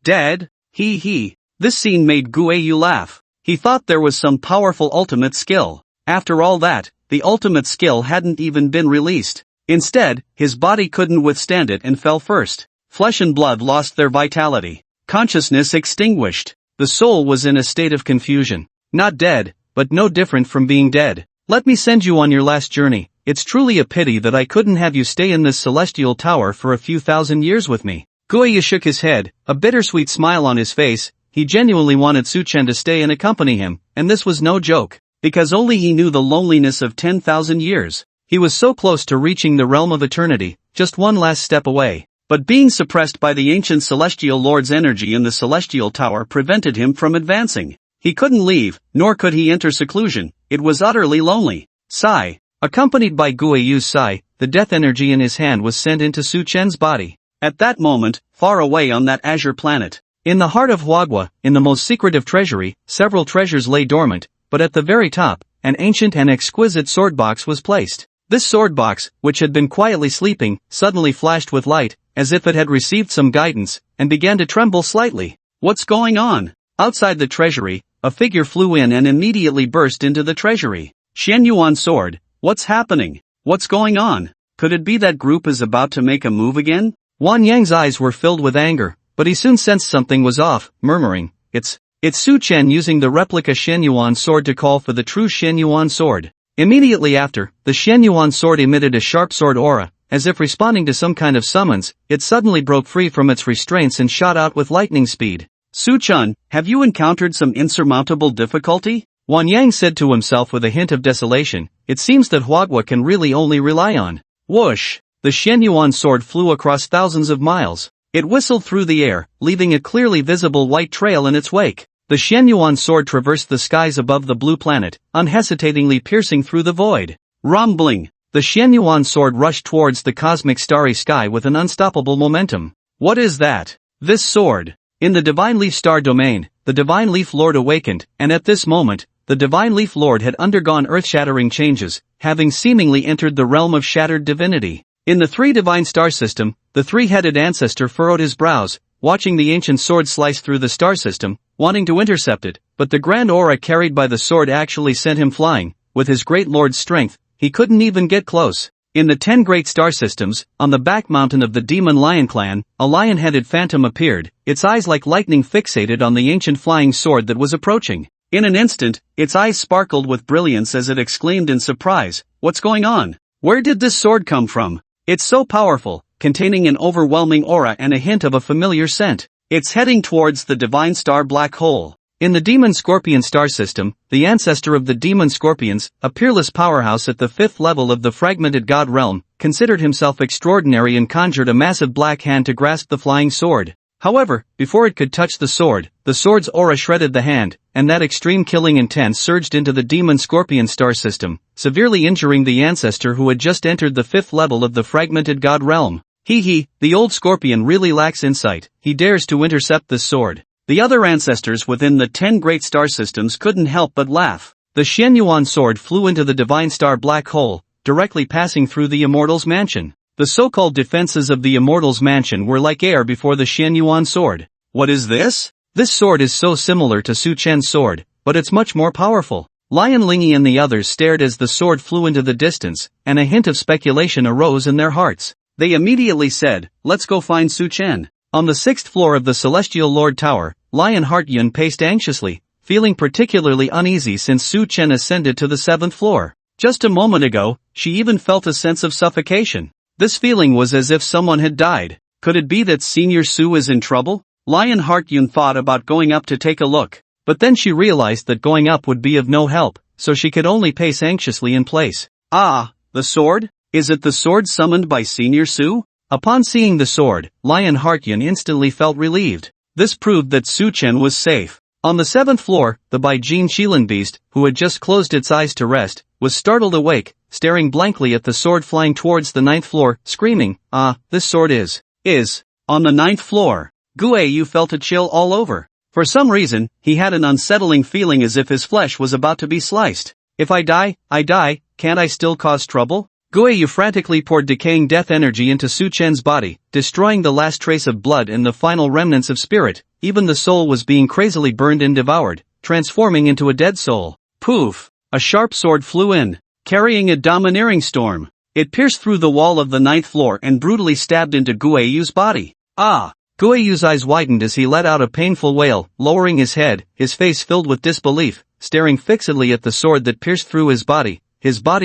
Dead? He. This scene made Gu Yu laugh. He thought there was some powerful ultimate skill. After all that, the ultimate skill hadn't even been released. Instead, his body couldn't withstand it and fell first. Flesh and blood lost their vitality. Consciousness extinguished. The soul was in a state of confusion. Not dead, but no different from being dead. Let me send you on your last journey. It's truly a pity that I couldn't have you stay in this celestial tower for a few thousand years with me. Gu Yu shook his head, a bittersweet smile on his face. He genuinely wanted Su Chen to stay and accompany him, and this was no joke. Because only he knew the loneliness of 10,000 years. He was so close to reaching the realm of eternity, just one last step away. But being suppressed by the ancient celestial lord's energy in the celestial tower prevented him from advancing. He couldn't leave, nor could he enter seclusion. It was utterly lonely. Sigh. Accompanied by Gu Yu's sigh, the death energy in his hand was sent into Su Chen's body. At that moment, far away on that azure planet, in the heart of Huagua, in the most secretive treasury, several treasures lay dormant, but at the very top, an ancient and exquisite sword box was placed. This sword box, which had been quietly sleeping, suddenly flashed with light, as if it had received some guidance, and began to tremble slightly. What's going on? Outside the treasury, a figure flew in and immediately burst into the treasury. Xianyuan sword, what's happening? What's going on? Could it be that group is about to make a move again? Wan Yang's eyes were filled with anger, but he soon sensed something was off, murmuring, It's Su Chen using the replica Xianyuan sword to call for the true Xianyuan sword. Immediately after, the Xianyuan sword emitted a sharp sword aura, as if responding to some kind of summons. It suddenly broke free from its restraints and shot out with lightning speed. Su Chen, have you encountered some insurmountable difficulty? Wan Yang said to himself with a hint of desolation. It seems that Huagua can really only rely on. Whoosh! The Xianyuan sword flew across thousands of miles. It whistled through the air, leaving a clearly visible white trail in its wake. The Xianyuan sword traversed the skies above the blue planet, unhesitatingly piercing through the void. Rumbling. The Xianyuan sword rushed towards the cosmic starry sky with an unstoppable momentum. What is that? This sword. In the Divine Leaf Star domain, the Divine Leaf Lord awakened, and at this moment, the Divine Leaf Lord had undergone earth-shattering changes, having seemingly entered the realm of shattered divinity. In the three divine star system, the three-headed ancestor furrowed his brows, watching the ancient sword slice through the star system, wanting to intercept it, but the grand aura carried by the sword actually sent him flying. With his great lord's strength, he couldn't even get close. In the 10 great star systems, on the back mountain of the demon lion clan, a lion-headed phantom appeared, its eyes like lightning fixated on the ancient flying sword that was approaching. In an instant, its eyes sparkled with brilliance as it exclaimed in surprise, "What's going on? Where did this sword come from? It's so powerful, containing an overwhelming aura and a hint of a familiar scent. It's heading towards the divine star black hole." In the Demon Scorpion star system, the ancestor of the Demon Scorpions, a peerless powerhouse at the 5th level of the fragmented god realm, considered himself extraordinary and conjured a massive black hand to grasp the flying sword. However, before it could touch the sword's aura shredded the hand, and that extreme killing intent surged into the Demon Scorpion star system, severely injuring the ancestor who had just entered the 5th level of the fragmented god realm. The old scorpion really lacks insight. He dares to intercept this sword. The other ancestors within the 10 great star systems couldn't help but laugh. The Xianyuan sword flew into the divine star black hole, directly passing through the Immortal's mansion. The so-called defenses of the Immortal's mansion were like air before the Xianyuan sword. What is this? This sword is so similar to Su Chen's sword, but it's much more powerful. Lion Lingy and the others stared as the sword flew into the distance, and a hint of speculation arose in their hearts. They immediately said, "Let's go find Su Chen." On the 6th floor of the Celestial Lord Tower, Lion Heartyun paced anxiously, feeling particularly uneasy since Su Chen ascended to the 7th floor. Just a moment ago, she even felt a sense of suffocation. This feeling was as if someone had died. Could it be that Senior Su is in trouble? Lion Heartyun thought about going up to take a look, but then she realized that going up would be of no help, so she could only pace anxiously in place. Ah, the sword? Is it the sword summoned by Senior Su? Upon seeing the sword, Lion Heartyun instantly felt relieved. This proved that Su Chen was safe. On the 7th floor, the Baijin Shilin beast, who had just closed its eyes to rest, was startled awake, staring blankly at the sword flying towards the 9th floor, screaming, "Ah, this sword is on the 9th floor." Guiyu felt a chill all over. For some reason, he had an unsettling feeling as if his flesh was about to be sliced. "If I die, I die, can't I still cause trouble?" Guiyu frantically poured decaying death energy into Su Chen's body, destroying the last trace of blood and the final remnants of spirit. Even the soul was being crazily burned and devoured, transforming into a dead soul. Poof! A sharp sword flew in, carrying a domineering storm. It pierced through the wall of the 9th floor and brutally stabbed into Guiyu's body. Ah! Guiyu's eyes widened as he let out a painful wail, lowering his head, his face filled with disbelief, staring fixedly at the sword that pierced through his body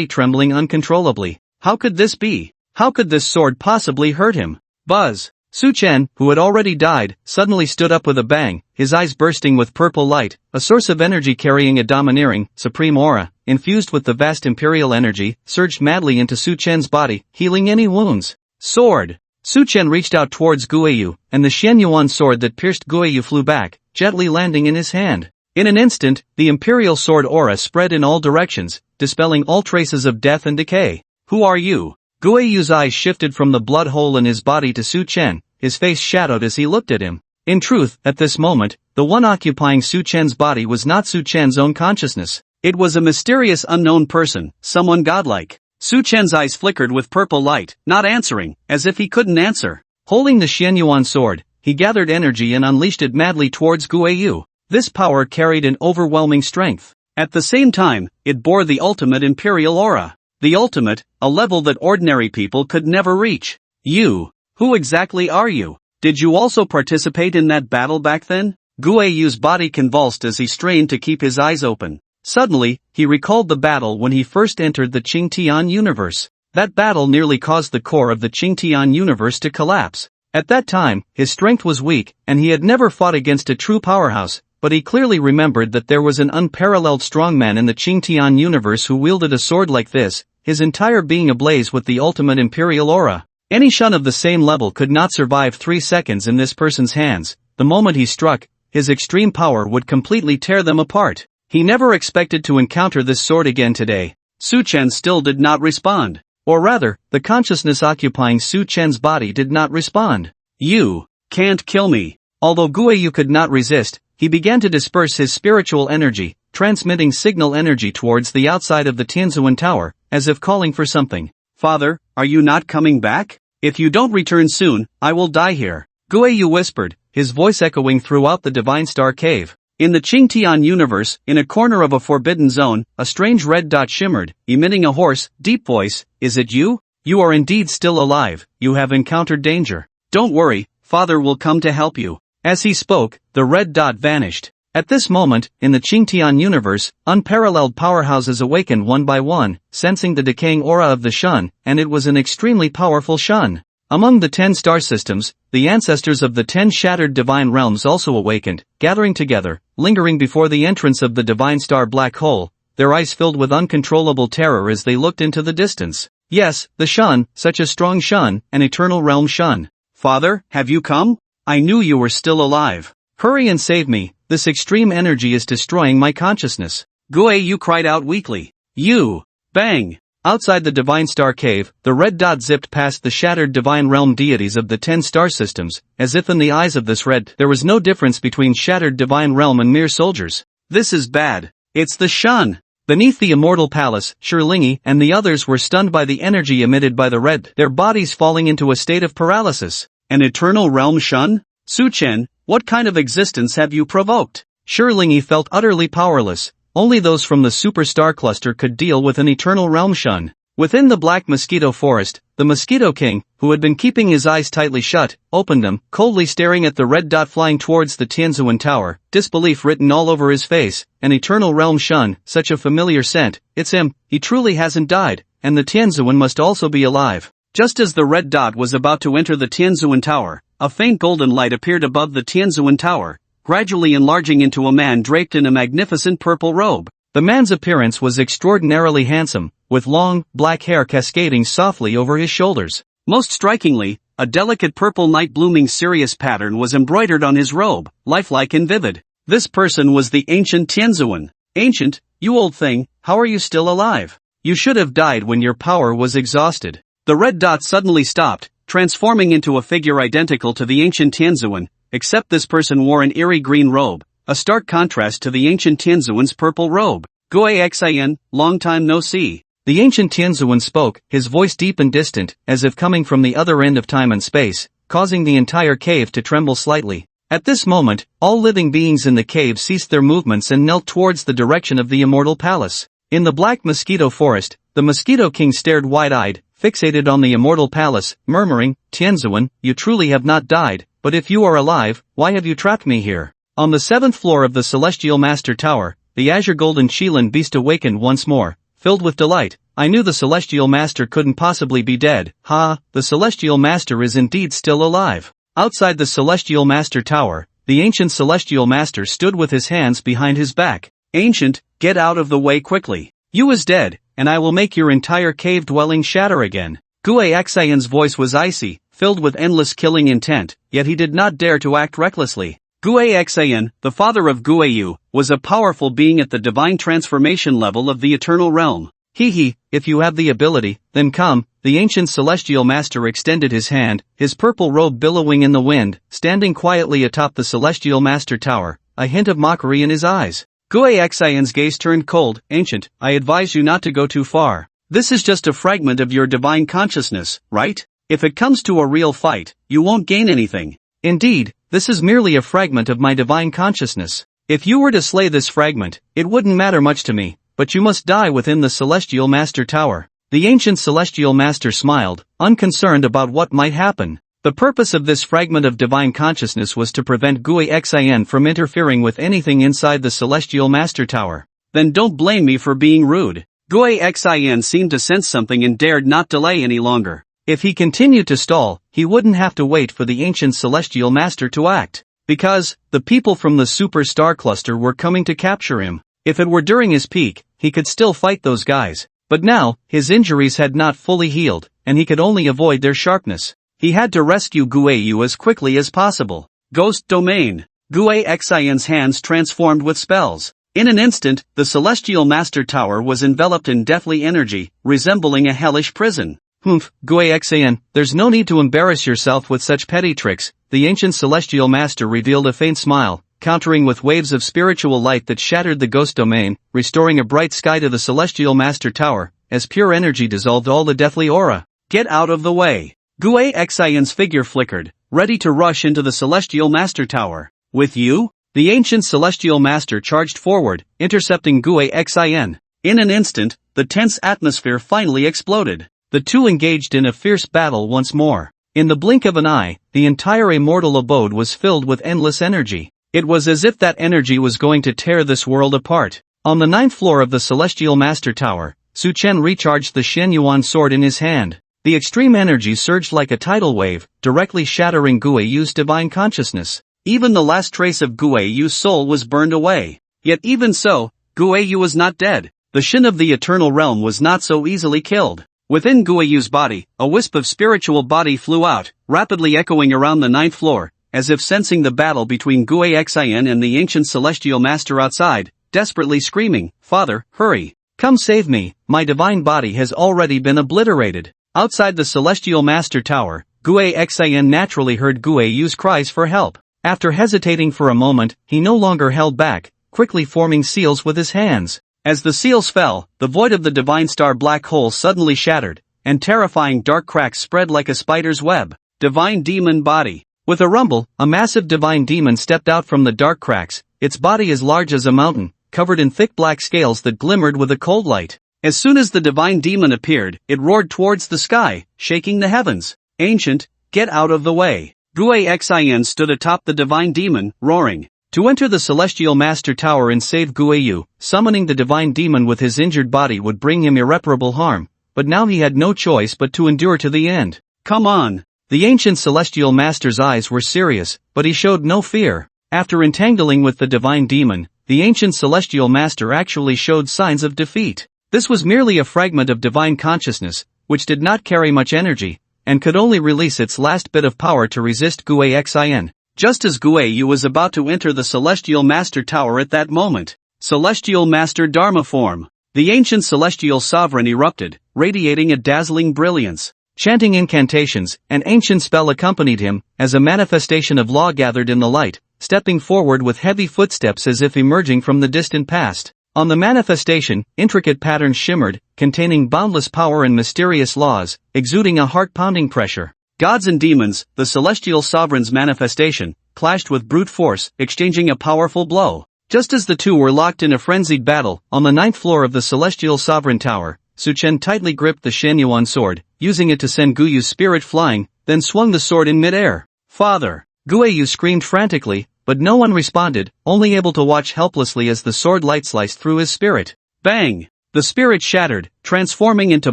trembling uncontrollably. How could this be? How could this sword possibly hurt him? Buzz! Su Chen, who had already died, suddenly stood up with a bang, his eyes bursting with purple light, a source of energy carrying a domineering, supreme aura, infused with the vast imperial energy, surged madly into Su Chen's body, healing any wounds. Sword! Su Chen reached out towards Guiyu, and the Xianyuan sword that pierced Guiyu flew back, gently landing in his hand. In an instant, the imperial sword aura spread in all directions, dispelling all traces of death and decay. Who are you? Guiyu's eyes shifted from the blood hole in his body to Su Chen, his face shadowed as he looked at him. In truth, at this moment, the one occupying Su Chen's body was not Su Chen's own consciousness. It was a mysterious unknown person, someone godlike. Su Chen's eyes flickered with purple light, not answering, as if he couldn't answer. Holding the Xianyuan sword, he gathered energy and unleashed it madly towards Guiyu. This power carried an overwhelming strength. At the same time, it bore the ultimate imperial aura. The ultimate, a level that ordinary people could never reach. You. Who exactly are you? Did you also participate in that battle back then? Guiyu's body convulsed as he strained to keep his eyes open. Suddenly, he recalled the battle when he first entered the Qingtian universe. That battle nearly caused the core of the Qingtian universe to collapse. At that time, his strength was weak, and he had never fought against a true powerhouse, but he clearly remembered that there was an unparalleled strongman in the Qingtian universe who wielded a sword like this, his entire being ablaze with the ultimate imperial aura. Any shun of the same level could not survive 3 seconds in this person's hands. The moment he struck, his extreme power would completely tear them apart. He never expected to encounter this sword again today. Su Chen still did not respond. Or rather, the consciousness occupying Su Chen's body did not respond. You can't kill me. Although Guiyu could not resist, he began to disperse his spiritual energy, transmitting signal energy towards the outside of the Tianzuan tower, as if calling for something. Father, are you not coming back? If you don't return soon, I will die here. Guiyu whispered, his voice echoing throughout the Divine Star Cave. In the Qingtian universe, in a corner of a forbidden zone, a strange red dot shimmered, emitting a hoarse, deep voice. Is it you? You are indeed still alive, you have encountered danger. Don't worry, Father will come to help you. As he spoke, the red dot vanished. At this moment, in the Qingtian universe, unparalleled powerhouses awakened one by one, sensing the decaying aura of the Shun, and it was an extremely powerful Shun. Among the 10 star systems, the ancestors of the 10 shattered divine realms also awakened, gathering together, lingering before the entrance of the divine star black hole, their eyes filled with uncontrollable terror as they looked into the distance. Yes, the Shun, such a strong Shun, an eternal realm Shun. Father, have you come? I knew you were still alive. Hurry and save me, this extreme energy is destroying my consciousness. Guiyu cried out weakly. You! Bang! Outside the Divine Star Cave, the red dot zipped past the shattered divine realm deities of the 10 star systems, as if in the eyes of this red, there was no difference between shattered divine realm and mere soldiers. This is bad. It's the Shun. Beneath the immortal palace, Shilingi and the others were stunned by the energy emitted by the red, their bodies falling into a state of paralysis. An eternal realm Shun? Su Chen, what kind of existence have you provoked? Shilingi felt utterly powerless. Only those from the superstar cluster could deal with an eternal realm Shun. Within the black mosquito forest, the Mosquito King, who had been keeping his eyes tightly shut, opened them, coldly staring at the red dot flying towards the Tianzuan tower, disbelief written all over his face. An eternal realm Shun, such a familiar scent. It's him, he truly hasn't died, and the Tianzuan must also be alive. Just as the red dot was about to enter the Tianzuan tower, a faint golden light appeared above the Tianzuan tower, gradually enlarging into a man draped in a magnificent purple robe. The man's appearance was extraordinarily handsome, with long, black hair cascading softly over his shoulders. Most strikingly, a delicate purple night-blooming Sirius pattern was embroidered on his robe, lifelike and vivid. This person was the ancient Tianzuan. Ancient, you old thing, how are you still alive? You should have died when your power was exhausted. The red dot suddenly stopped, transforming into a figure identical to the ancient Tianzuan, except this person wore an eerie green robe, a stark contrast to the ancient Tianzuan's purple robe. Guixin, long time no see. The ancient Tianzuan spoke, his voice deep and distant, as if coming from the other end of time and space, causing the entire cave to tremble slightly. At this moment, all living beings in the cave ceased their movements and knelt towards the direction of the immortal palace. In the black mosquito forest, the Mosquito King stared wide-eyed, fixated on the immortal palace, murmuring, Tianzuan, you truly have not died, but if you are alive, why have you trapped me here? On the 7th floor of the Celestial Master Tower, the azure golden Qilin beast awakened once more, filled with delight. I knew the Celestial Master couldn't possibly be dead. Ha, the Celestial Master is indeed still alive. Outside the Celestial Master Tower, the ancient Celestial Master stood with his hands behind his back. Ancient, get out of the way quickly. You is dead, and I will make your entire cave dwelling shatter again. Guixin's voice was icy, filled with endless killing intent, yet he did not dare to act recklessly. Guixin, the father of Guiyu, was a powerful being at the divine transformation level of the eternal realm. If you have the ability, then come. The ancient celestial master extended his hand, his purple robe billowing in the wind, standing quietly atop the celestial master tower, a hint of mockery in his eyes. Guixin's gaze turned cold. Ancient, I advise you not to go too far. This is just a fragment of your divine consciousness, right? If it comes to a real fight, you won't gain anything. Indeed, this is merely a fragment of my divine consciousness. If you were to slay this fragment, it wouldn't matter much to me, but you must die within the Celestial Master Tower. The ancient Celestial Master smiled, unconcerned about what might happen. The purpose of this fragment of divine consciousness was to prevent Guixin from interfering with anything inside the Celestial Master Tower. Then don't blame me for being rude. Guixin seemed to sense something and dared not delay any longer. If he continued to stall, he wouldn't have to wait for the ancient Celestial Master to act. Because, the people from the Super Star Cluster were coming to capture him. If it were during his peak, he could still fight those guys. But now, his injuries had not fully healed, and he could only avoid their sharpness. He had to rescue Guiyu as quickly as possible. Ghost Domain. Guixin's hands transformed with spells. In an instant, the Celestial Master Tower was enveloped in deathly energy, resembling a hellish prison. Humph, Guaxan, there's no need to embarrass yourself with such petty tricks, the ancient Celestial Master revealed a faint smile, countering with waves of spiritual light that shattered the ghost domain, restoring a bright sky to the Celestial Master Tower, as pure energy dissolved all the deathly aura. Get out of the way. Guaxan's figure flickered, ready to rush into the Celestial Master Tower. With you? The ancient Celestial Master charged forward, intercepting Guaxan. In an instant, the tense atmosphere finally exploded. The two engaged in a fierce battle once more. In the blink of an eye, the entire immortal abode was filled with endless energy. It was as if that energy was going to tear this world apart. On the 9th floor of the Celestial Master Tower, Su Chen recharged the Shen Yuan sword in his hand. The extreme energy surged like a tidal wave, directly shattering Guiyu's divine consciousness. Even the last trace of Guiyu's soul was burned away. Yet even so, Guiyu was not dead. The Shin of the Eternal Realm was not so easily killed. Within Guiyu's body, a wisp of spiritual body flew out, rapidly echoing around the 9th floor, as if sensing the battle between Guaxan and the ancient Celestial Master outside, desperately screaming, "Father, hurry! Come save me, my divine body has already been obliterated." Outside the Celestial Master Tower, Guaxan naturally heard Guiyu's cries for help. After hesitating for a moment, he no longer held back, quickly forming seals with his hands. As the seals fell, the void of the divine star black hole suddenly shattered, and terrifying dark cracks spread like a spider's web. Divine Demon Body. With a rumble, a massive divine demon stepped out from the dark cracks, its body as large as a mountain, covered in thick black scales that glimmered with a cold light. As soon as the divine demon appeared, it roared towards the sky, shaking the heavens. "Ancient, get out of the way." Guaxan stood atop the divine demon, roaring. To enter the Celestial Master Tower and save Guiyu, summoning the divine demon with his injured body would bring him irreparable harm, but now he had no choice but to endure to the end. "Come on." The ancient Celestial Master's eyes were serious, but he showed no fear. After entangling with the divine demon, the ancient Celestial Master actually showed signs of defeat. This was merely a fragment of divine consciousness, which did not carry much energy, and could only release its last bit of power to resist Guaxan. Just as Guiyu was about to enter the Celestial Master Tower at that moment, Celestial Master Dharma form, the ancient Celestial Sovereign erupted, radiating a dazzling brilliance. Chanting incantations, an ancient spell accompanied him, as a manifestation of law gathered in the light, stepping forward with heavy footsteps as if emerging from the distant past. On the manifestation, intricate patterns shimmered, containing boundless power and mysterious laws, exuding a heart-pounding pressure. Gods and demons, the Celestial Sovereign's manifestation, clashed with brute force, exchanging a powerful blow. Just as the two were locked in a frenzied battle, on the 9th floor of the Celestial Sovereign Tower, Su Chen tightly gripped the Shen Yuan sword, using it to send Guiyu's spirit flying, then swung the sword in mid-air. "Father!" Guiyu screamed frantically, but no one responded, only able to watch helplessly as the sword light sliced through his spirit. Bang! The spirit shattered, transforming into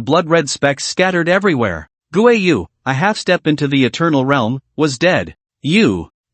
blood-red specks scattered everywhere. Guiyu, a half-step into the Eternal Realm, was dead.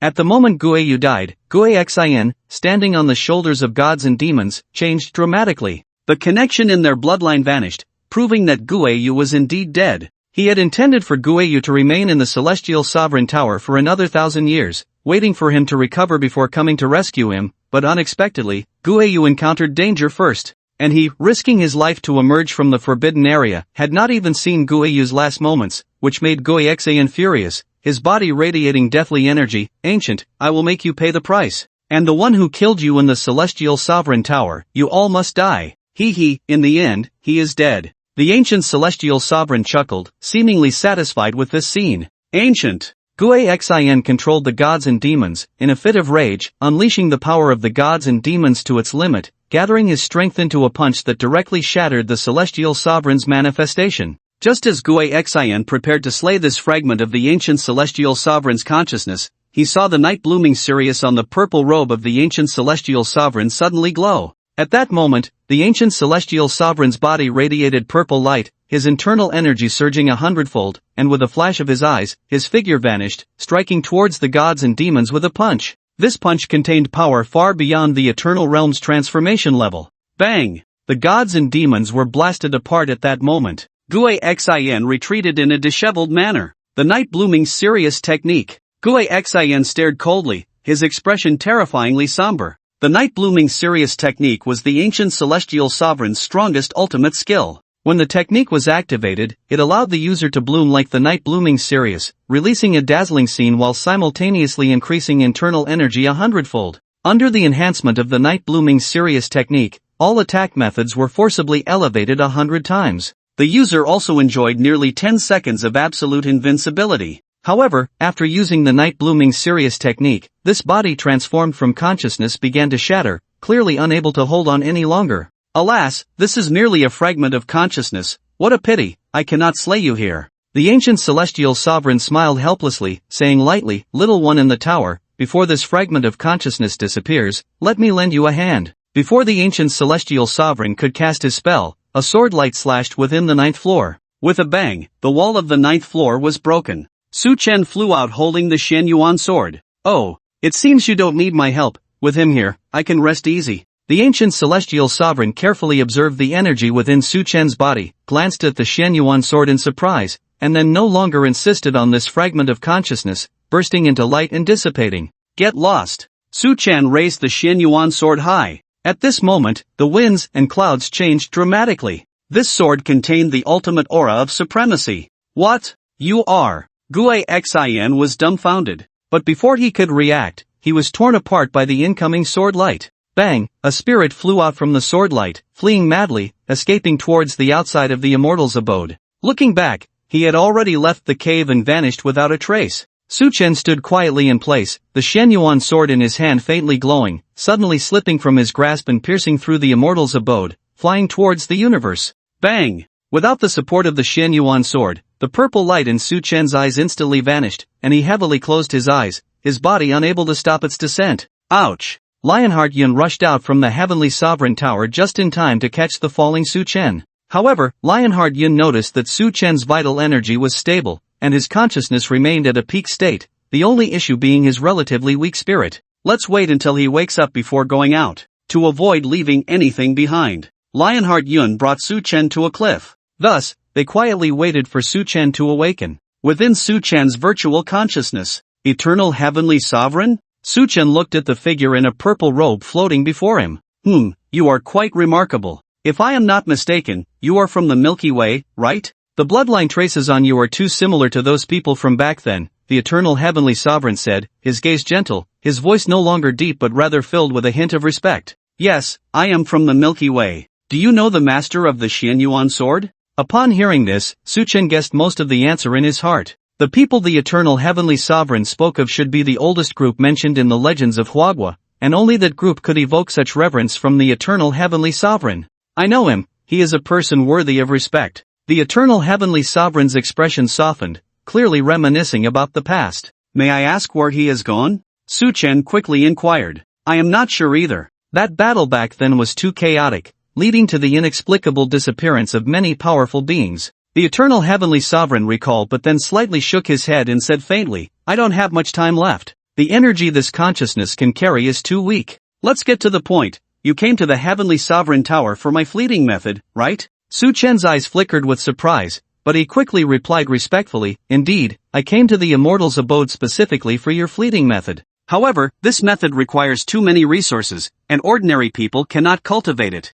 At the moment Guiyu died, Guaxan, standing on the shoulders of gods and demons, changed dramatically. The connection in their bloodline vanished, proving that Guiyu was indeed dead. He had intended for Guiyu to remain in the Celestial Sovereign Tower for another 1,000 years, waiting for him to recover before coming to rescue him, but unexpectedly, Guiyu encountered danger first. And he, risking his life to emerge from the forbidden area, had not even seen Guiyu's last moments, which made Guaxan furious, his body radiating deathly energy. "Ancient, I will make you pay the price. And the one who killed you in the Celestial Sovereign Tower, you all must die." In the end, he is dead. The ancient Celestial Sovereign chuckled, seemingly satisfied with this scene. "Ancient." Guaxan controlled the gods and demons, in a fit of rage, unleashing the power of the gods and demons to its limit, gathering his strength into a punch that directly shattered the Celestial Sovereign's manifestation. Just as Guaxan prepared to slay this fragment of the ancient Celestial Sovereign's consciousness, he saw the night blooming Sirius on the purple robe of the ancient Celestial Sovereign suddenly glow. At that moment, the ancient Celestial Sovereign's body radiated purple light, his internal energy surging 100-fold, and with a flash of his eyes, his figure vanished, striking towards the gods and demons with a punch. This punch contained power far beyond the Eternal Realm's transformation level. Bang! The gods and demons were blasted apart at that moment. Guaxan retreated in a disheveled manner. The night blooming Sirius technique. Guaxan stared coldly, his expression terrifyingly somber. The night-blooming Sirius technique was the ancient celestial sovereign's strongest ultimate skill. When the technique was activated, it allowed the user to bloom like the night-blooming Sirius, releasing a dazzling scene while simultaneously increasing internal energy 100-fold. Under the enhancement of the night-blooming Sirius technique, all attack methods were forcibly elevated 100 times. The user also enjoyed nearly 10 seconds of absolute invincibility. However, after using the night-blooming Sirius technique, this body transformed from consciousness began to shatter, clearly unable to hold on any longer. Alas, this is merely a fragment of consciousness. What a pity, I cannot slay you here. The ancient celestial sovereign smiled helplessly, saying lightly, "Little one in the tower, before this fragment of consciousness disappears, let me lend you a hand." Before the ancient celestial sovereign could cast his spell, a sword light slashed within the 9th floor. With a bang, the wall of the 9th floor was broken. Su Chen flew out holding the Shen Yuan sword. "Oh, it seems you don't need my help. With him here, I can rest easy." The ancient celestial sovereign carefully observed the energy within Su Chen's body, glanced at the Shen Yuan sword in surprise, and then no longer insisted on this fragment of consciousness, bursting into light and dissipating. "Get lost." Su Chen raised the Shen Yuan sword high. At this moment, the winds and clouds changed dramatically. This sword contained the ultimate aura of supremacy. "What? You are?" Gue Xin was dumbfounded. But before he could react, he was torn apart by the incoming sword light. Bang! A spirit flew out from the sword light, fleeing madly, escaping towards the outside of the immortal's abode. Looking back, he had already left the cave and vanished without a trace. Su Chen stood quietly in place, the Shen Yuan sword in his hand faintly glowing, suddenly slipping from his grasp and piercing through the immortal's abode, flying towards the universe. Bang! Without the support of the Shen Yuan sword, the purple light in Su Chen's eyes instantly vanished, and he heavily closed his eyes, his body unable to stop its descent. Ouch! Lionheart Yun rushed out from the heavenly sovereign tower just in time to catch the falling Su Chen. However, Lionheart Yun noticed that Su Chen's vital energy was stable, and his consciousness remained at a peak state, the only issue being his relatively weak spirit. Let's wait until he wakes up before going out, to avoid leaving anything behind. Lionheart Yun brought Su Chen to a cliff. Thus, they quietly waited for Su Chen to awaken. Within Su Chen's virtual consciousness, eternal heavenly sovereign? Su Chen looked at the figure in a purple robe floating before him. You are quite remarkable. If I am not mistaken, you are from the Milky Way, right? The bloodline traces on you are too similar to those people from back then, the eternal heavenly sovereign said, his gaze gentle, his voice no longer deep but rather filled with a hint of respect. Yes, I am from the Milky Way. Do you know the master of the Shen Yuan sword? Upon hearing this, Su Chen guessed most of the answer in his heart. The people the eternal heavenly sovereign spoke of should be the oldest group mentioned in the legends of Huagua, and only that group could evoke such reverence from the eternal heavenly sovereign. I know him, he is a person worthy of respect. The eternal heavenly sovereign's expression softened, clearly reminiscing about the past. May I ask where he has gone? Su Chen quickly inquired. I am not sure either. That battle back then was too chaotic, leading to the inexplicable disappearance of many powerful beings. The eternal heavenly sovereign recalled but then slightly shook his head and said faintly, I don't have much time left. The energy this consciousness can carry is too weak. Let's get to the point. You came to the heavenly sovereign tower for my fleeting method, right? Su Chen's eyes flickered with surprise, but he quickly replied respectfully, indeed, I came to the immortal's abode specifically for your fleeting method. However, this method requires too many resources, and ordinary people cannot cultivate it.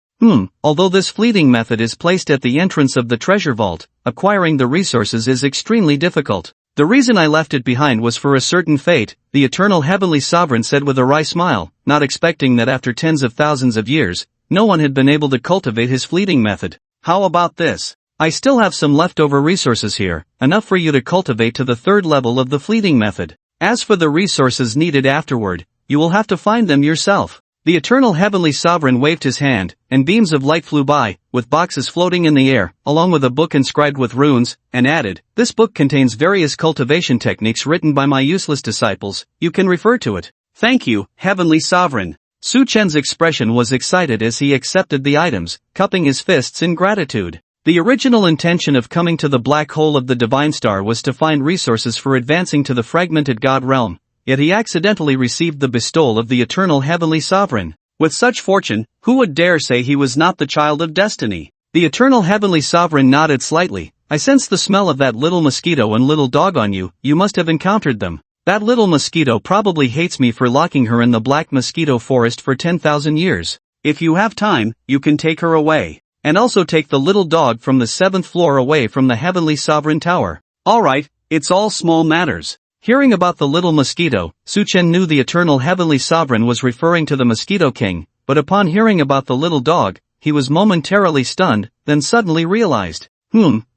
Although this fleeting method is placed at the entrance of the treasure vault, acquiring the resources is extremely difficult. The reason I left it behind was for a certain fate, the eternal heavenly sovereign said with a wry smile, not expecting that after tens of thousands of years, no one had been able to cultivate his fleeting method. How about this? I still have some leftover resources here, enough for you to cultivate to the third level of the fleeting method. As for the resources needed afterward, you will have to find them yourself. The eternal heavenly sovereign waved his hand, and beams of light flew by, with boxes floating in the air, along with a book inscribed with runes, and added, this book contains various cultivation techniques written by my useless disciples, you can refer to it. Thank you, heavenly sovereign. Su Chen's expression was excited as he accepted the items, cupping his fists in gratitude. The original intention of coming to the black hole of the divine star was to find resources for advancing to the fragmented god realm. Yet he accidentally received the bestowal of the eternal heavenly sovereign. With such fortune, who would dare say he was not the child of destiny? The eternal heavenly sovereign nodded slightly. I sense the smell of that little mosquito and little dog on you, you must have encountered them. That little mosquito probably hates me for locking her in the black mosquito forest for 10,000 years. If you have time, you can take her away. And also take the little dog from the 7th floor away from the Heavenly Sovereign Tower. Alright, it's all small matters. Hearing about the little mosquito, Suchen knew the eternal Heavenly Sovereign was referring to the Mosquito King, but upon hearing about the little dog, he was momentarily stunned, then suddenly realized,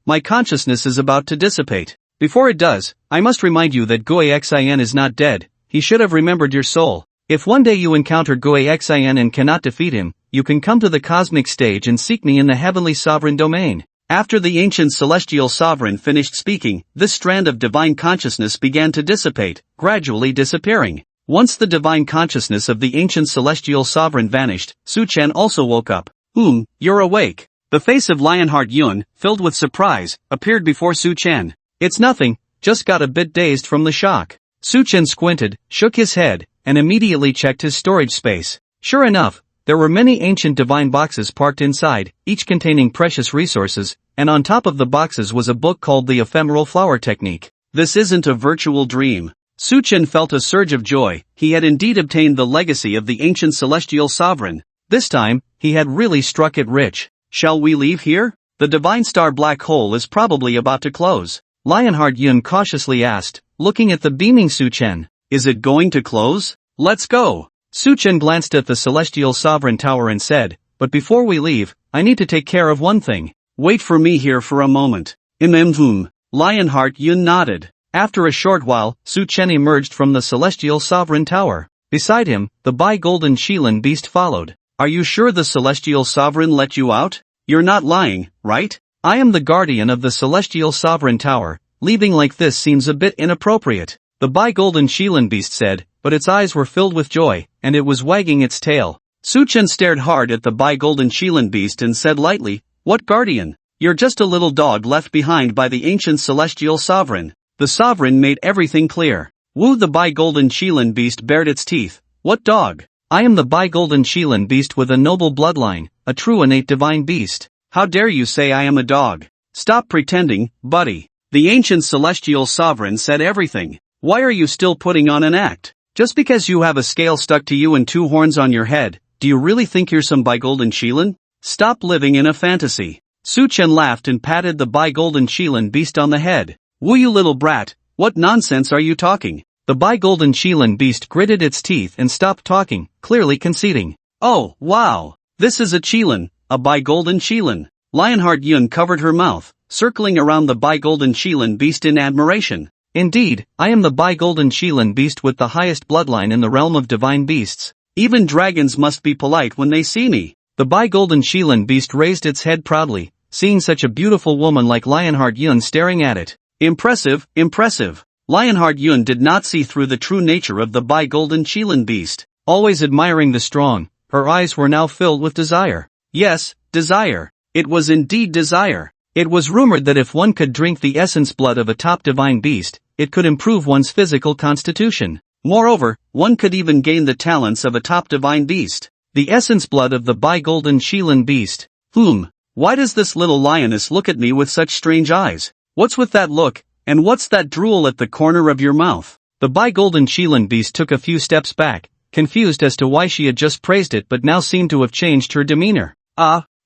my consciousness is about to dissipate. Before it does, I must remind you that Goexin is not dead. He should have remembered your soul. If one day you encounter Goexin and cannot defeat him, you can come to the cosmic stage and seek me in the Heavenly Sovereign domain. After the ancient celestial sovereign finished speaking, this strand of divine consciousness began to dissipate, gradually disappearing. Once the divine consciousness of the ancient celestial sovereign vanished, Suchen also woke up. You're awake. The face of Lionheart Yun, filled with surprise, appeared before Suchen. It's nothing, just got a bit dazed from the shock. Suchen squinted, shook his head, and immediately checked his storage space. Sure enough, there were many ancient divine boxes parked inside, each containing precious resources, and on top of the boxes was a book called The Ephemeral Flower Technique. This isn't a virtual dream. Suchen felt a surge of joy. He had indeed obtained the legacy of the ancient celestial sovereign. This time, he had really struck it rich. Shall we leave here? The divine star black hole is probably about to close. Lionheart Yun cautiously asked, looking at the beaming Suchen. Is it going to close? Let's go. Suchen glanced at the celestial sovereign tower and said, but before we leave, I need to take care of one thing. Wait for me here for a moment. Lionheart Yun nodded. After a short while, Suchen emerged from the celestial sovereign tower. Beside him, the bi-golden Shilin beast followed. Are you sure the celestial sovereign let you out? You're not lying, right? I am the guardian of the celestial sovereign tower. Leaving like this seems a bit inappropriate. The bi-golden Shilin beast said, but its eyes were filled with joy, and it was wagging its tail. Suchen stared hard at the bi-golden Shilin beast and said lightly, what guardian? You're just a little dog left behind by the ancient celestial sovereign. The sovereign made everything clear. The bi-golden Shilin beast bared its teeth. What dog? I am the bi-golden Shilin beast with a noble bloodline, a true innate divine beast. How dare you say I am a dog? Stop pretending, buddy. The ancient celestial sovereign said everything. Why are you still putting on an act? Just because you have a scale stuck to you and 2 horns on your head, do you really think you're some bi-golden Shilin? Stop living in a fantasy. Suchen laughed and patted the bi-golden Shilin beast on the head. You little brat, what nonsense are you talking? The bi-golden Shilin beast gritted its teeth and stopped talking, clearly conceding. Oh, wow. This is a Shilin, a bi-golden Shilin. Lionheart Yun covered her mouth, circling around the bi-golden Shilin beast in admiration. Indeed, I am the bi-golden Shilin beast with the highest bloodline in the realm of divine beasts. Even dragons must be polite when they see me. The bi-golden Shilin beast raised its head proudly, seeing such a beautiful woman like Lionheart Yun staring at it. Impressive, impressive. Lionheart Yun did not see through the true nature of the bi-golden Shilin beast. Always admiring the strong, her eyes were now filled with desire. Yes, desire. It was indeed desire. It was rumored that if one could drink the essence blood of a top divine beast, it could improve one's physical constitution. Moreover, one could even gain the talents of a top divine beast. The essence blood of the bi-golden Shilin beast. Why does this little lioness look at me with such strange eyes? What's with that look, and what's that drool at the corner of your mouth? The bi-golden Shilin beast took a few steps back, confused as to why she had just praised it but now seemed to have changed her demeanor.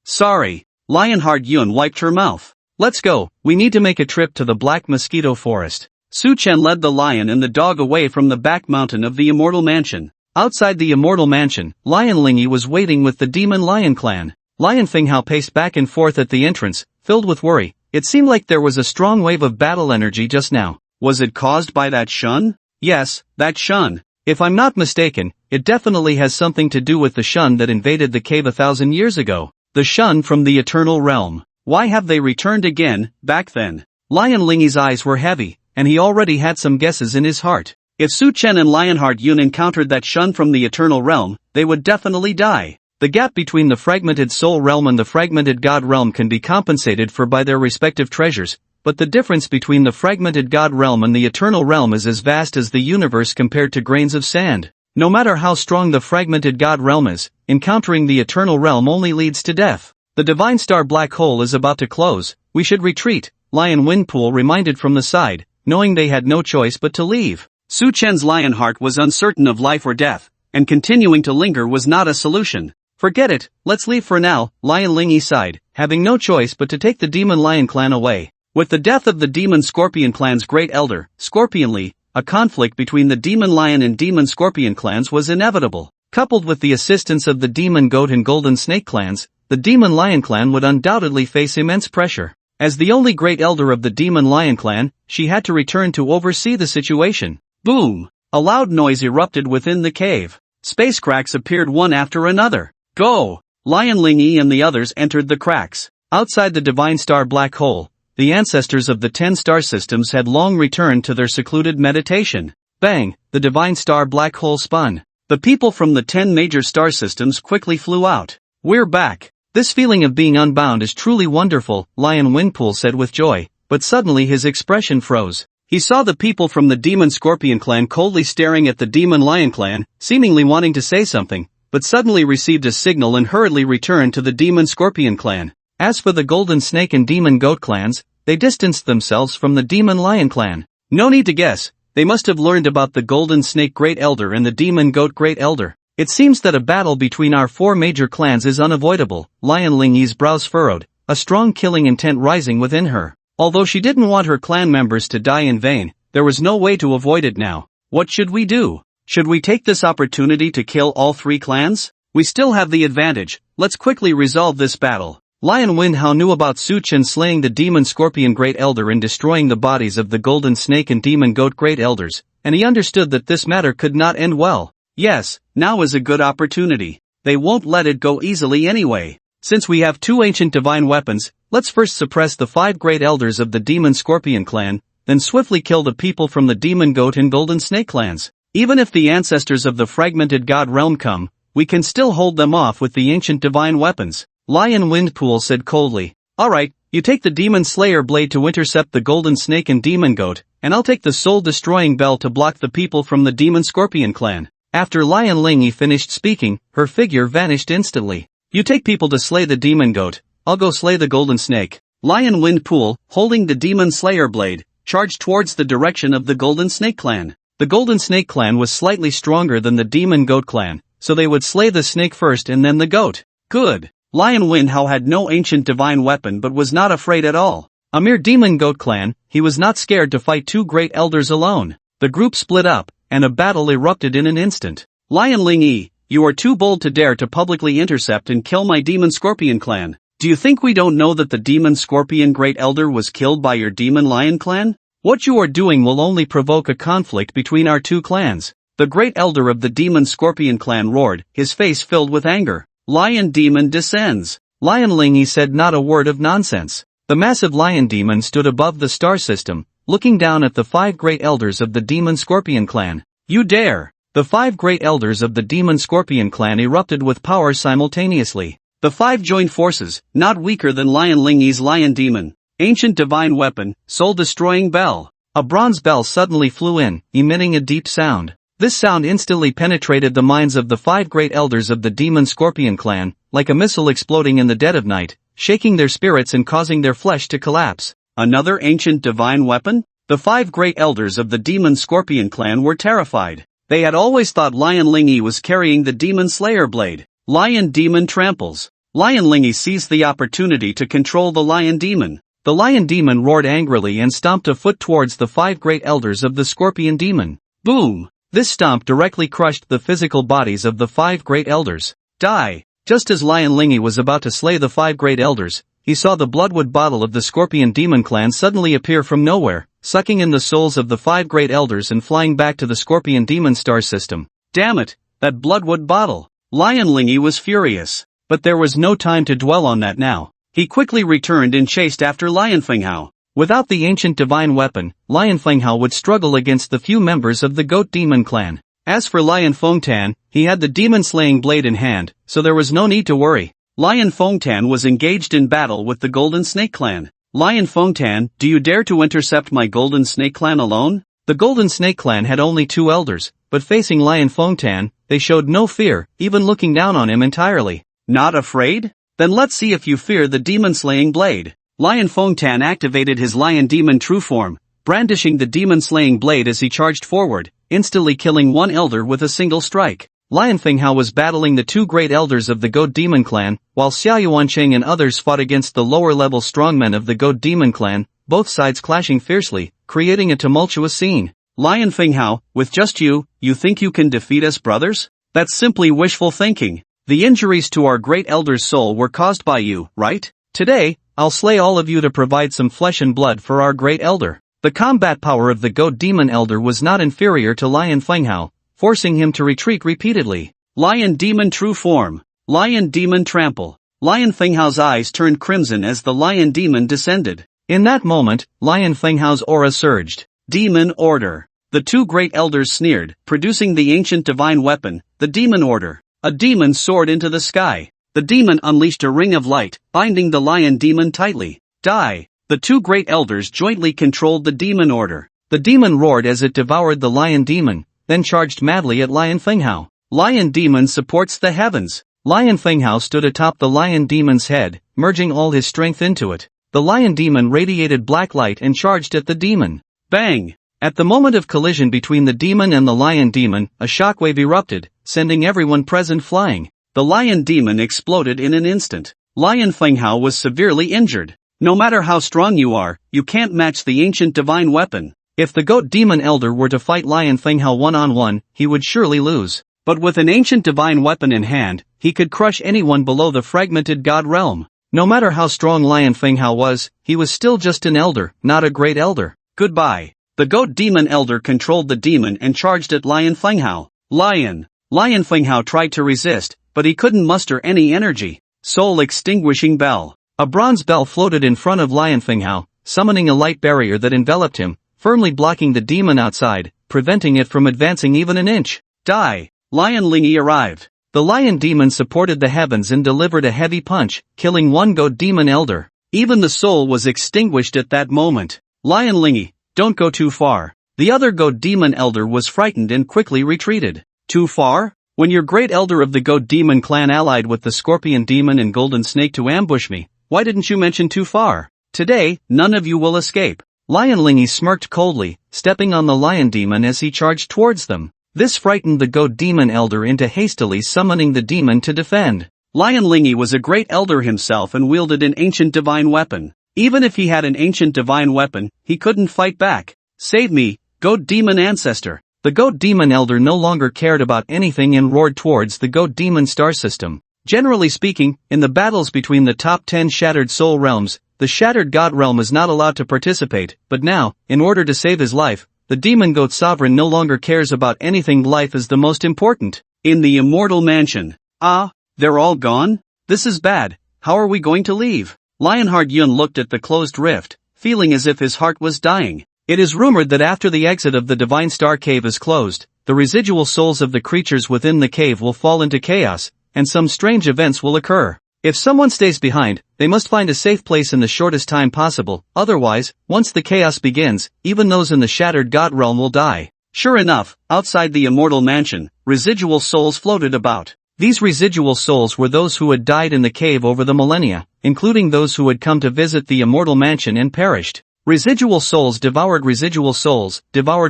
Sorry. Lionheart Yun wiped her mouth. Let's go, we need to make a trip to the Black Mosquito Forest. Suchen led the lion and the dog away from the back mountain of the Immortal Mansion. Outside the Immortal Mansion, Lion Lingy was waiting with the Demon Lion clan. Lion Finghao paced back and forth at the entrance, filled with worry. It seemed like there was a strong wave of battle energy just now. Was it caused by that shun? Yes, that shun. If I'm not mistaken, it definitely has something to do with the shun that invaded the cave 1,000 years ago. The shun from the Eternal Realm. Why have they returned again, back then? Lion Lingy's eyes were heavy, and he already had some guesses in his heart. If Suchen and Lionheart Yun encountered that shun from the Eternal Realm, they would definitely die. The gap between the fragmented soul realm and the fragmented god realm can be compensated for by their respective treasures, but the difference between the fragmented god realm and the Eternal Realm is as vast as the universe compared to grains of sand. No matter how strong the fragmented god realm is, encountering the Eternal Realm only leads to death. The divine star black hole is about to close, we should retreat, Lion Windpool reminded from the side, knowing they had no choice but to leave. Su Chen's lion heart was uncertain of life or death, and continuing to linger was not a solution. Forget it, let's leave for now, Lion Lingyi sighed, having no choice but to take the Demon Lion clan away. With the death of the Demon Scorpion clan's great elder, Scorpionly, a conflict between the Demon Lion and Demon Scorpion clans was inevitable. Coupled with the assistance of the Demon Goat and Golden Snake clans, the Demon Lion clan would undoubtedly face immense pressure. As the only great elder of the Demon Lion clan, she had to return to oversee the situation. Boom! A loud noise erupted within the cave. Space cracks appeared one after another. Go! Lion Lingyi and the others entered the cracks. Outside the Divine Star Black Hole, the ancestors of the 10 star systems had long returned to their secluded meditation. Bang! The Divine Star Black Hole spun. The people from the 10 major star systems quickly flew out. We're back. This feeling of being unbound is truly wonderful, Lion Windpool said with joy, but suddenly his expression froze. He saw the people from the Demon Scorpion clan coldly staring at the Demon Lion clan, seemingly wanting to say something, but suddenly received a signal and hurriedly returned to the Demon Scorpion clan. As for the Golden Snake and Demon Goat clans, they distanced themselves from the Demon Lion clan. No need to guess, they must have learned about the Golden Snake Great Elder and the Demon Goat Great Elder. It seems that a battle between our 4 major clans is unavoidable, Lion Lingyi's brows furrowed, a strong killing intent rising within her. Although she didn't want her clan members to die in vain, there was no way to avoid it now. What should we do? Should we take this opportunity to kill all 3 clans? We still have the advantage, let's quickly resolve this battle. Lion Windhao knew about Su Chen slaying the Demon Scorpion Great Elder and destroying the bodies of the Golden Snake and Demon Goat Great Elders, and he understood that this matter could not end well. Yes, now is a good opportunity. They won't let it go easily anyway. Since we have 2 ancient divine weapons, let's first suppress the 5 great elders of the Demon Scorpion clan, then swiftly kill the people from the Demon Goat and Golden Snake clans. Even if the ancestors of the fragmented god realm come, we can still hold them off with the ancient divine weapons. Lion Windpool said coldly. Alright, you take the Demon Slayer blade to intercept the Golden Snake and Demon Goat, and I'll take the soul-destroying bell to block the people from the Demon Scorpion clan. After Lion Lingyi finished speaking, her figure vanished instantly. You take people to slay the Demon Goat, I'll go slay the Golden Snake. Lion Windpool, holding the Demon Slayer blade, charged towards the direction of the Golden Snake clan. The Golden Snake clan was slightly stronger than the Demon Goat clan, so they would slay the snake first and then the goat. Good. Lion Windhao had no ancient divine weapon but was not afraid at all. A mere Demon Goat clan, he was not scared to fight 2 great elders alone. The group split up, and a battle erupted in an instant. Lion Lingyi, you are too bold to dare to publicly intercept and kill my Demon Scorpion clan. Do you think we don't know that the Demon Scorpion Great Elder was killed by your Demon Lion clan? What you are doing will only provoke a conflict between our 2 clans. The Great Elder of the Demon Scorpion clan roared, his face filled with anger. Lion Demon descends. Lion Lingyi said not a word of nonsense. The massive Lion Demon stood above the star system, looking down at the 5 great elders of the Demon Scorpion clan. You dare! The 5 great elders of the Demon Scorpion clan erupted with power simultaneously. The 5 joined forces, not weaker than Lion Lingyi's Lion Demon. Ancient divine weapon, soul-destroying bell. A bronze bell suddenly flew in, emitting a deep sound. This sound instantly penetrated the minds of the 5 great elders of the Demon Scorpion clan, like a missile exploding in the dead of night, shaking their spirits and causing their flesh to collapse. Another ancient divine weapon? The 5 great elders of the Demon Scorpion clan were terrified. They had always thought Lion Lingyi was carrying the Demon Slayer blade. Lion Demon tramples. Lion Lingyi seized the opportunity to control the Lion Demon. The Lion Demon roared angrily and stomped a foot towards the 5 great elders of the Scorpion Demon. Boom! This stomp directly crushed the physical bodies of the 5 great elders. Die! Just as Lion Lingyi was about to slay the 5 great elders, he saw the bloodwood bottle of the Scorpion Demon clan suddenly appear from nowhere, sucking in the souls of the 5 great elders and flying back to the Scorpion Demon star system. Damn it, that bloodwood bottle! Lion Lingyi was furious. But there was no time to dwell on that now. He quickly returned and chased after Lion Fenghao. Without the ancient divine weapon, Lion Fenghao would struggle against the few members of the Goat Demon clan. As for Lion Fengtan, he had the demon-slaying blade in hand, so there was no need to worry. Lion Fengtan was engaged in battle with the Golden Snake clan. Lion Fengtan, do you dare to intercept my Golden Snake clan alone? The Golden Snake clan had only 2 elders, but facing Lion Fengtan, they showed no fear, even looking down on him entirely. Not afraid? Then let's see if you fear the demon-slaying blade. Lion Fengtan activated his Lion Demon true form, brandishing the demon-slaying blade as he charged forward, instantly killing one elder with a single strike. Lion Fenghao was battling the two great elders of the Goat Demon clan, while Xiao Yuancheng and others fought against the lower-level strongmen of the Goat Demon clan, both sides clashing fiercely, creating a tumultuous scene. Lion Fenghao, with just you think you can defeat us, brothers? That's simply wishful thinking. The injuries to our great elder's soul were caused by you, right? Today, I'll slay all of you to provide some flesh and blood for our great elder. The combat power of the Goat Demon elder was not inferior to Lion Fenghao, forcing him to retreat repeatedly. Lion Demon true form. Lion Demon trample. Lion Fenghao's eyes turned crimson as the Lion Demon descended. In that moment, Lion Fenghao's aura surged. Demon Order. The two great elders sneered, producing the ancient divine weapon, the Demon Order. A demon soared into the sky. The demon unleashed a ring of light, binding the Lion Demon tightly. Die! The two great elders jointly controlled the Demon Order. The demon roared as it devoured the Lion Demon, then charged madly at Lion Fenghao. Lion Demon supports the heavens. Lion Fenghao stood atop the Lion Demon's head, merging all his strength into it. The Lion Demon radiated black light and charged at the demon. Bang! At the moment of collision between the demon and the Lion Demon, a shockwave erupted, sending everyone present flying. The Lion Demon exploded in an instant. Lion Fenghao was severely injured. No matter how strong you are, you can't match the ancient divine weapon. If the Goat Demon Elder were to fight Lion Fenghao one-on-one, he would surely lose. But with an ancient divine weapon in hand, he could crush anyone below the fragmented god realm. No matter how strong Lion Fenghao was, he was still just an elder, not a great elder. Goodbye. The Goat Demon Elder controlled the demon and charged at Lion Fenghao. Lion Fenghao tried to resist, but he couldn't muster any energy. Soul extinguishing bell. A bronze bell floated in front of Lion Fenghao, summoning a light barrier that enveloped him, firmly blocking the demon outside, preventing it from advancing even an inch. Die! Lion Lingy arrived. The Lion Demon supported the heavens and delivered a heavy punch, killing one Goat Demon Elder. Even the soul was extinguished at that moment. Lion Lingy, don't go too far. The other Goat Demon Elder was frightened and quickly retreated. Too far? When your great elder of the Goat Demon clan allied with the Scorpion Demon and Golden Snake to ambush me, why didn't you mention too far? Today, none of you will escape. Lion Lingy smirked coldly, stepping on the Lion Demon as he charged towards them. This frightened the Goat Demon Elder into hastily summoning the demon to defend. Lion Lingy was a great elder himself and wielded an ancient divine weapon. Even if he had an ancient divine weapon, he couldn't fight back. Save me, Goat Demon Ancestor. The Goat Demon Elder no longer cared about anything and roared towards the Goat Demon star system. Generally speaking, in the battles between the top 10 Shattered Soul realms, the Shattered God realm is not allowed to participate, but now, in order to save his life, the Demon Goat Sovereign no longer cares about anything. Life is the most important. In the Immortal Mansion. Ah, they're all gone? This is bad. How are we going to leave? Lionheart Yun looked at the closed rift, feeling as if his heart was dying. It is rumored that after the exit of the Divine Star Cave is closed, the residual souls of the creatures within the cave will fall into chaos, and some strange events will occur. If someone stays behind, they must find a safe place in the shortest time possible, otherwise, once the chaos begins, even those in the Shattered God realm will die. Sure enough, outside the Immortal Mansion, residual souls floated about. These residual souls were those who had died in the cave over the millennia, including those who had come to visit the Immortal Mansion and perished. Residual souls, devoured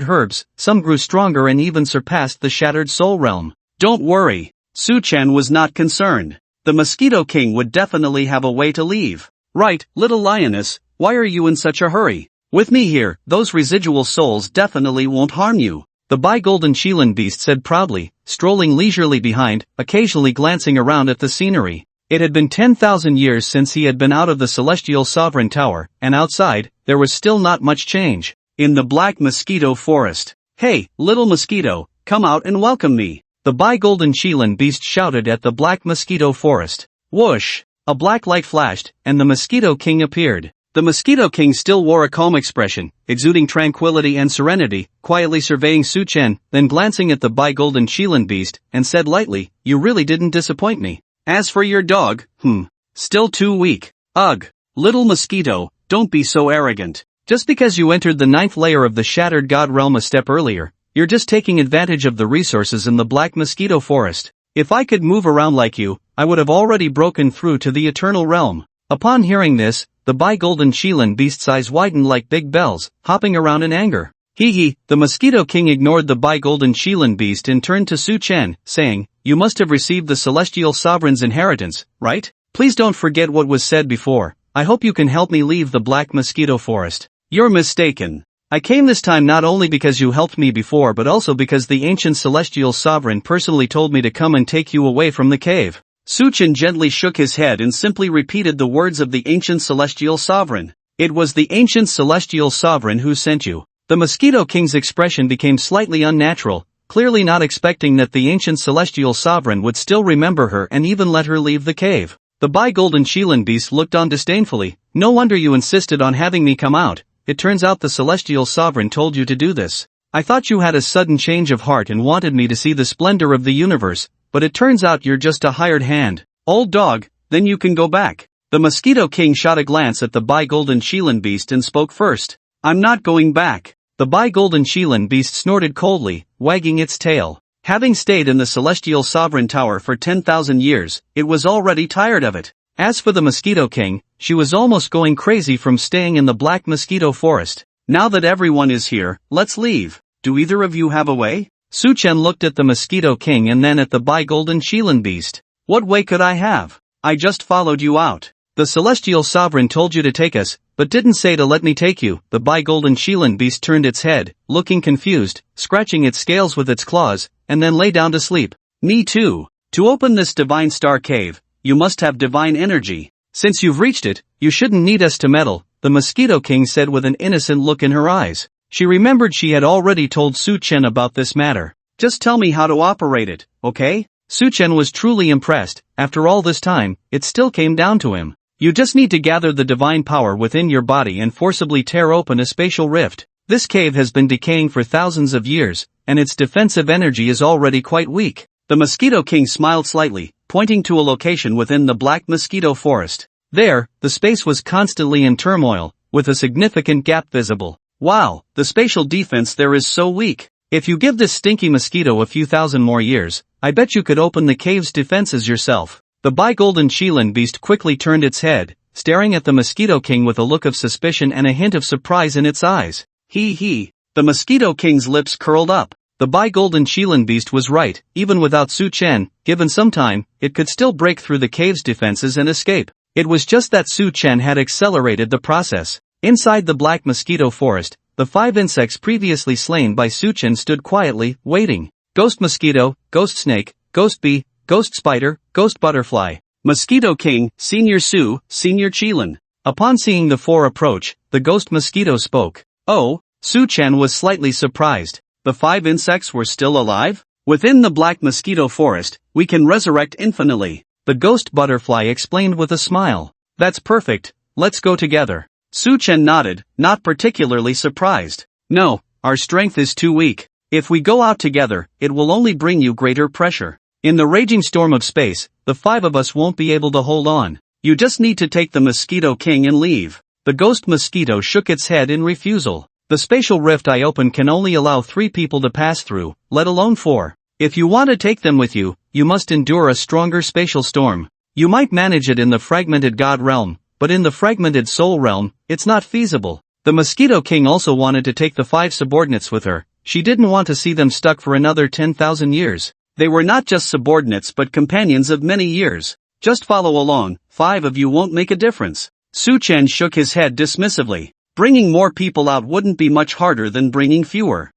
herbs, some grew stronger and even surpassed the Shattered Soul realm. Don't worry. Su Chen was not concerned. The Mosquito King would definitely have a way to leave. Right, little lioness, why are you in such a hurry? With me here, those residual souls definitely won't harm you. The Bi-Golden Shilin Beast said proudly, strolling leisurely behind, occasionally glancing around at the scenery. It had been 10,000 years since he had been out of the Celestial Sovereign Tower, and outside, there was still not much change. In the Black Mosquito Forest. Hey, little mosquito, come out and welcome me. The Bi-Golden Shilin Beast shouted at the Black Mosquito Forest. Whoosh! A black light flashed, and the Mosquito King appeared. The Mosquito King still wore a calm expression, exuding tranquility and serenity, quietly surveying Su Chen, then glancing at the Bi-Golden Shilin Beast, and said lightly, "You really didn't disappoint me. As for your dog, still too weak. Ugh, little mosquito, don't be so arrogant. Just because you entered the 9th layer of the Shattered God realm a step earlier, you're just taking advantage of the resources in the Black Mosquito Forest. If I could move around like you, I would have already broken through to the Eternal Realm." Upon hearing this, the bi-golden Shilin beast's eyes widened like big bells, hopping around in anger. Hee, the Mosquito King ignored the bi-golden Shilin beast and turned to Su Chen, saying, "You must have received the Celestial Sovereign's inheritance, right? Please don't forget what was said before. I hope you can help me leave the Black Mosquito Forest." "You're mistaken. I came this time not only because you helped me before but also because the ancient Celestial Sovereign personally told me to come and take you away from the cave." Su Chen gently shook his head and simply repeated the words of the ancient Celestial Sovereign. "It was the ancient Celestial Sovereign who sent you." The Mosquito King's expression became slightly unnatural, clearly not expecting that the ancient Celestial Sovereign would still remember her and even let her leave the cave. The bi-golden Shilin beast looked on disdainfully. "No wonder you insisted on having me come out. It turns out the Celestial Sovereign told you to do this. I thought you had a sudden change of heart and wanted me to see the splendor of the universe, but it turns out you're just a hired hand. Old dog, then you can go back." The Mosquito King shot a glance at the bi-golden Shilin beast and spoke first. "I'm not going back." The bi-golden Shilin beast snorted coldly, wagging its tail. Having stayed in the Celestial Sovereign Tower for 10,000 years, it was already tired of it. As for the Mosquito King, she was almost going crazy from staying in the Black Mosquito Forest. "Now that everyone is here, let's leave. Do either of you have a way?" Su Chen looked at the Mosquito King and then at the bi-golden Shilin beast. "What way could I have? I just followed you out. The Celestial Sovereign told you to take us, but didn't say to let me take you." The bi-golden Shilin beast turned its head, looking confused, scratching its scales with its claws, and then lay down to sleep. "Me too. To open this divine star cave, you must have divine energy. Since you've reached it, you shouldn't need us to meddle," the Mosquito King said with an innocent look in her eyes. She remembered she had already told Su Chen about this matter. "Just tell me how to operate it, okay?" Su Chen was truly impressed. After all this time, it still came down to him. "You just need to gather the divine power within your body and forcibly tear open a spatial rift. This cave has been decaying for thousands of years, and its defensive energy is already quite weak." The Mosquito King smiled slightly, pointing to a location within the Black Mosquito Forest. There, the space was constantly in turmoil, with a significant gap visible. "Wow, the spatial defense there is so weak. If you give this stinky mosquito a few thousand more years, I bet you could open the cave's defenses yourself." The bi-golden Shilin beast quickly turned its head, staring at the Mosquito King with a look of suspicion and a hint of surprise in its eyes. He. The Mosquito King's lips curled up. The bi-golden Shilin beast was right. Even without Su Chen, given some time, it could still break through the cave's defenses and escape. It was just that Su Chen had accelerated the process. Inside the Black Mosquito Forest, the 5 insects previously slain by Su Chen stood quietly, waiting. Ghost mosquito, ghost snake, ghost bee, ghost spider, ghost butterfly. Mosquito King, Senior Su, Senior Shilin. Upon seeing the 4 approach, the ghost mosquito spoke. "Oh," Su Chen was slightly surprised. The 5 insects were still alive? "Within the Black Mosquito Forest, we can resurrect infinitely," the ghost butterfly explained with a smile. "That's perfect, let's go together." Su Chen nodded, not particularly surprised. "No, our strength is too weak. If we go out together, it will only bring you greater pressure. In the raging storm of space, the 5 of us won't be able to hold on. You just need to take the Mosquito King and leave." The ghost mosquito shook its head in refusal. "The spatial rift I opened can only allow 3 people to pass through, let alone 4. If you want to take them with you, you must endure a stronger spatial storm. You might manage it in the fragmented God realm, but in the fragmented soul realm, it's not feasible." The Mosquito King also wanted to take the 5 subordinates with her. She didn't want to see them stuck for another 10,000 years. They were not just subordinates but companions of many years. "Just follow along, 5 of you won't make a difference." Su Chen shook his head dismissively. Bringing more people out wouldn't be much harder than bringing fewer.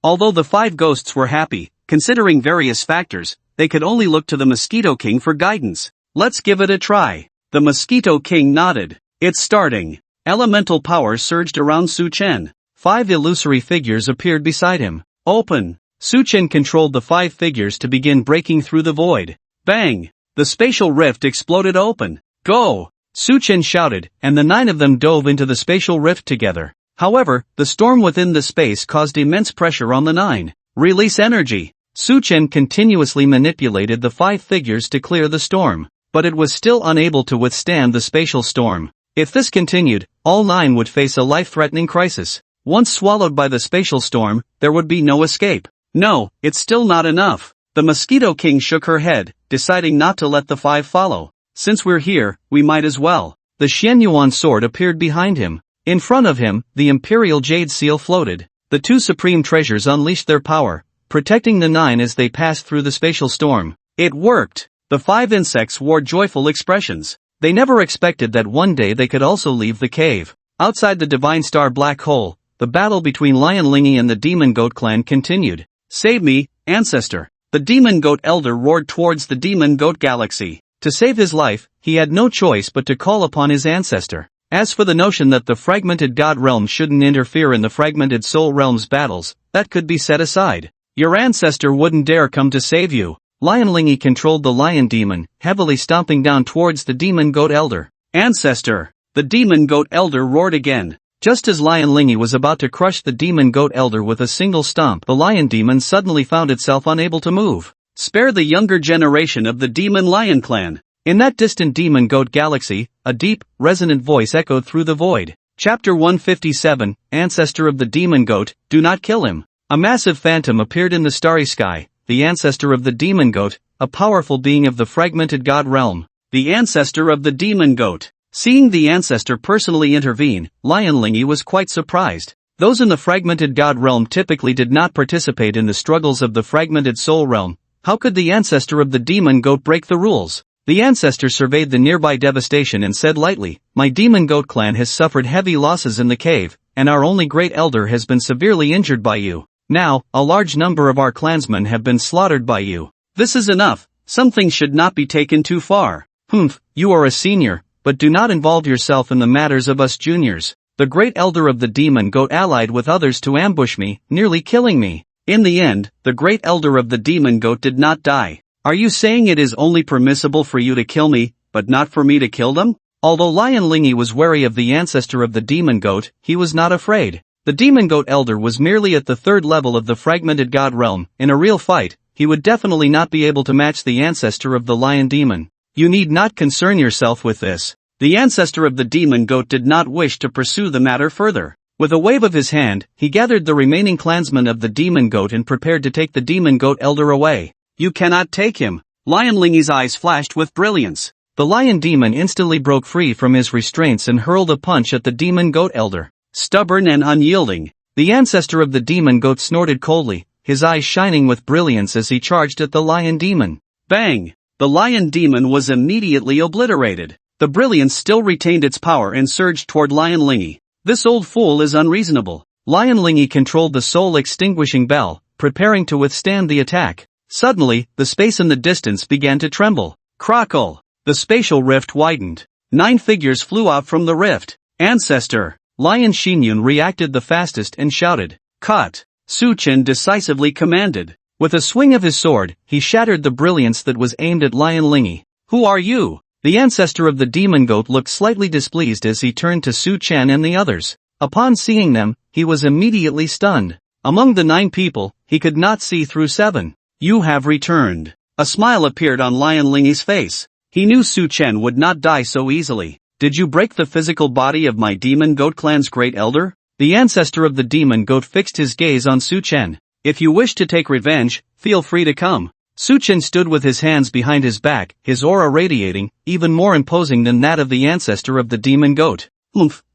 Although the 5 ghosts were happy, considering various factors, they could only look to the Mosquito King for guidance. "Let's give it a try." The Mosquito King nodded. "It's starting." Elemental power surged around Su Chen. 5 illusory figures appeared beside him. "Open." Su Chen controlled the 5 figures to begin breaking through the void. Bang! The spatial rift exploded open. "Go!" Su Chen shouted, and the 9 of them dove into the spatial rift together. However, the storm within the space caused immense pressure on the 9. "Release energy." Su Chen continuously manipulated the 5 figures to clear the storm, but it was still unable to withstand the spatial storm. If this continued, all 9 would face a life-threatening crisis. Once swallowed by the spatial storm, there would be no escape. "No, it's still not enough." The Mosquito King shook her head, deciding not to let the 5 follow. "Since we're here, we might as well." the Xianyuan sword appeared behind him. In front of him, the Imperial Jade Seal floated. The two supreme treasures unleashed their power, protecting the nine as they passed through the spatial storm. It worked! The 5 insects wore joyful expressions. They never expected that one day they could also leave the cave. Outside the Divine Star Black Hole, the battle between Lion Lingy and the Demon Goat clan continued. Save me, ancestor! The Demon Goat Elder roared towards the Demon Goat Galaxy. To save his life, he had no choice but to call upon his ancestor. As for the notion that the fragmented God realm shouldn't interfere in the fragmented soul realm's battles, that could be set aside. Your ancestor wouldn't dare come to save you. Lion Lingy controlled the lion demon, heavily stomping down towards the Demon Goat Elder. Ancestor! The Demon Goat Elder roared again. Just as Lion Lingy was about to crush the Demon Goat Elder with a single stomp, the lion demon suddenly found itself unable to move. Spare the younger generation of the Demon Lion clan. In that distant Demon Goat Galaxy, a deep, resonant voice echoed through the void. Chapter 157, Ancestor of the Demon Goat, do not kill him. A massive phantom appeared in the starry sky, the ancestor of the Demon Goat, a powerful being of the fragmented God realm. The ancestor of the Demon Goat. Seeing the ancestor personally intervene, Lion Lingy was quite surprised. Those in the fragmented God realm typically did not participate in the struggles of the fragmented soul realm. How could the ancestor of the Demon Goat break the rules? The ancestor surveyed the nearby devastation and said lightly, "My Demon Goat clan has suffered heavy losses in the cave, and our only great elder has been severely injured by you. Now, a large number of our clansmen have been slaughtered by you. This is enough. Some things should not be taken too far. Humph, you are a senior, but do not involve yourself in the matters of us juniors." The great elder of the Demon Goat allied with others to ambush me, nearly killing me. In the end, the great elder of the Demon Goat did not die. Are you saying it is only permissible for you to kill me, but not for me to kill them? Although Lion Lingy was wary of the ancestor of the Demon Goat, he was not afraid. The Demon Goat Elder was merely at the 3rd level of the fragmented God realm. In a real fight, he would definitely not be able to match the ancestor of the Lion Demon. You need not concern yourself with this. The ancestor of the Demon Goat did not wish to pursue the matter further. With a wave of his hand, he gathered the remaining clansmen of the Demon Goat and prepared to take the Demon Goat Elder away. You cannot take him. Lion Lingy's eyes flashed with brilliance. The lion demon instantly broke free from his restraints and hurled a punch at the Demon Goat Elder. Stubborn and unyielding, the ancestor of the Demon Goat snorted coldly, his eyes shining with brilliance as he charged at the lion demon. Bang! The lion demon was immediately obliterated. The brilliance still retained its power and surged toward Lion Lingy. This old fool is unreasonable. Lion Lingy controlled the soul extinguishing bell, preparing to withstand the attack. Suddenly, the space in the distance began to tremble. Crackle! The spatial rift widened. 9 figures flew out from the rift. Ancestor! Lion Xinyun reacted the fastest and shouted, "Cut!" Su Chen decisively commanded. With a swing of his sword, he shattered the brilliance that was aimed at Lion Lingy. Who are you? The ancestor of the Demon Goat looked slightly displeased as he turned to Su Chen and the others. Upon seeing them, he was immediately stunned. Among the 9 people, he could not see through 7. You have returned. A smile appeared on Lion Lingy's face. He knew Su Chen would not die so easily. Did you break the physical body of my Demon Goat clan's great elder? The ancestor of the Demon Goat fixed his gaze on Su Chen. If you wish to take revenge, feel free to come. Su Chen stood with his hands behind his back, his aura radiating, even more imposing than that of the ancestor of the Demon Goat.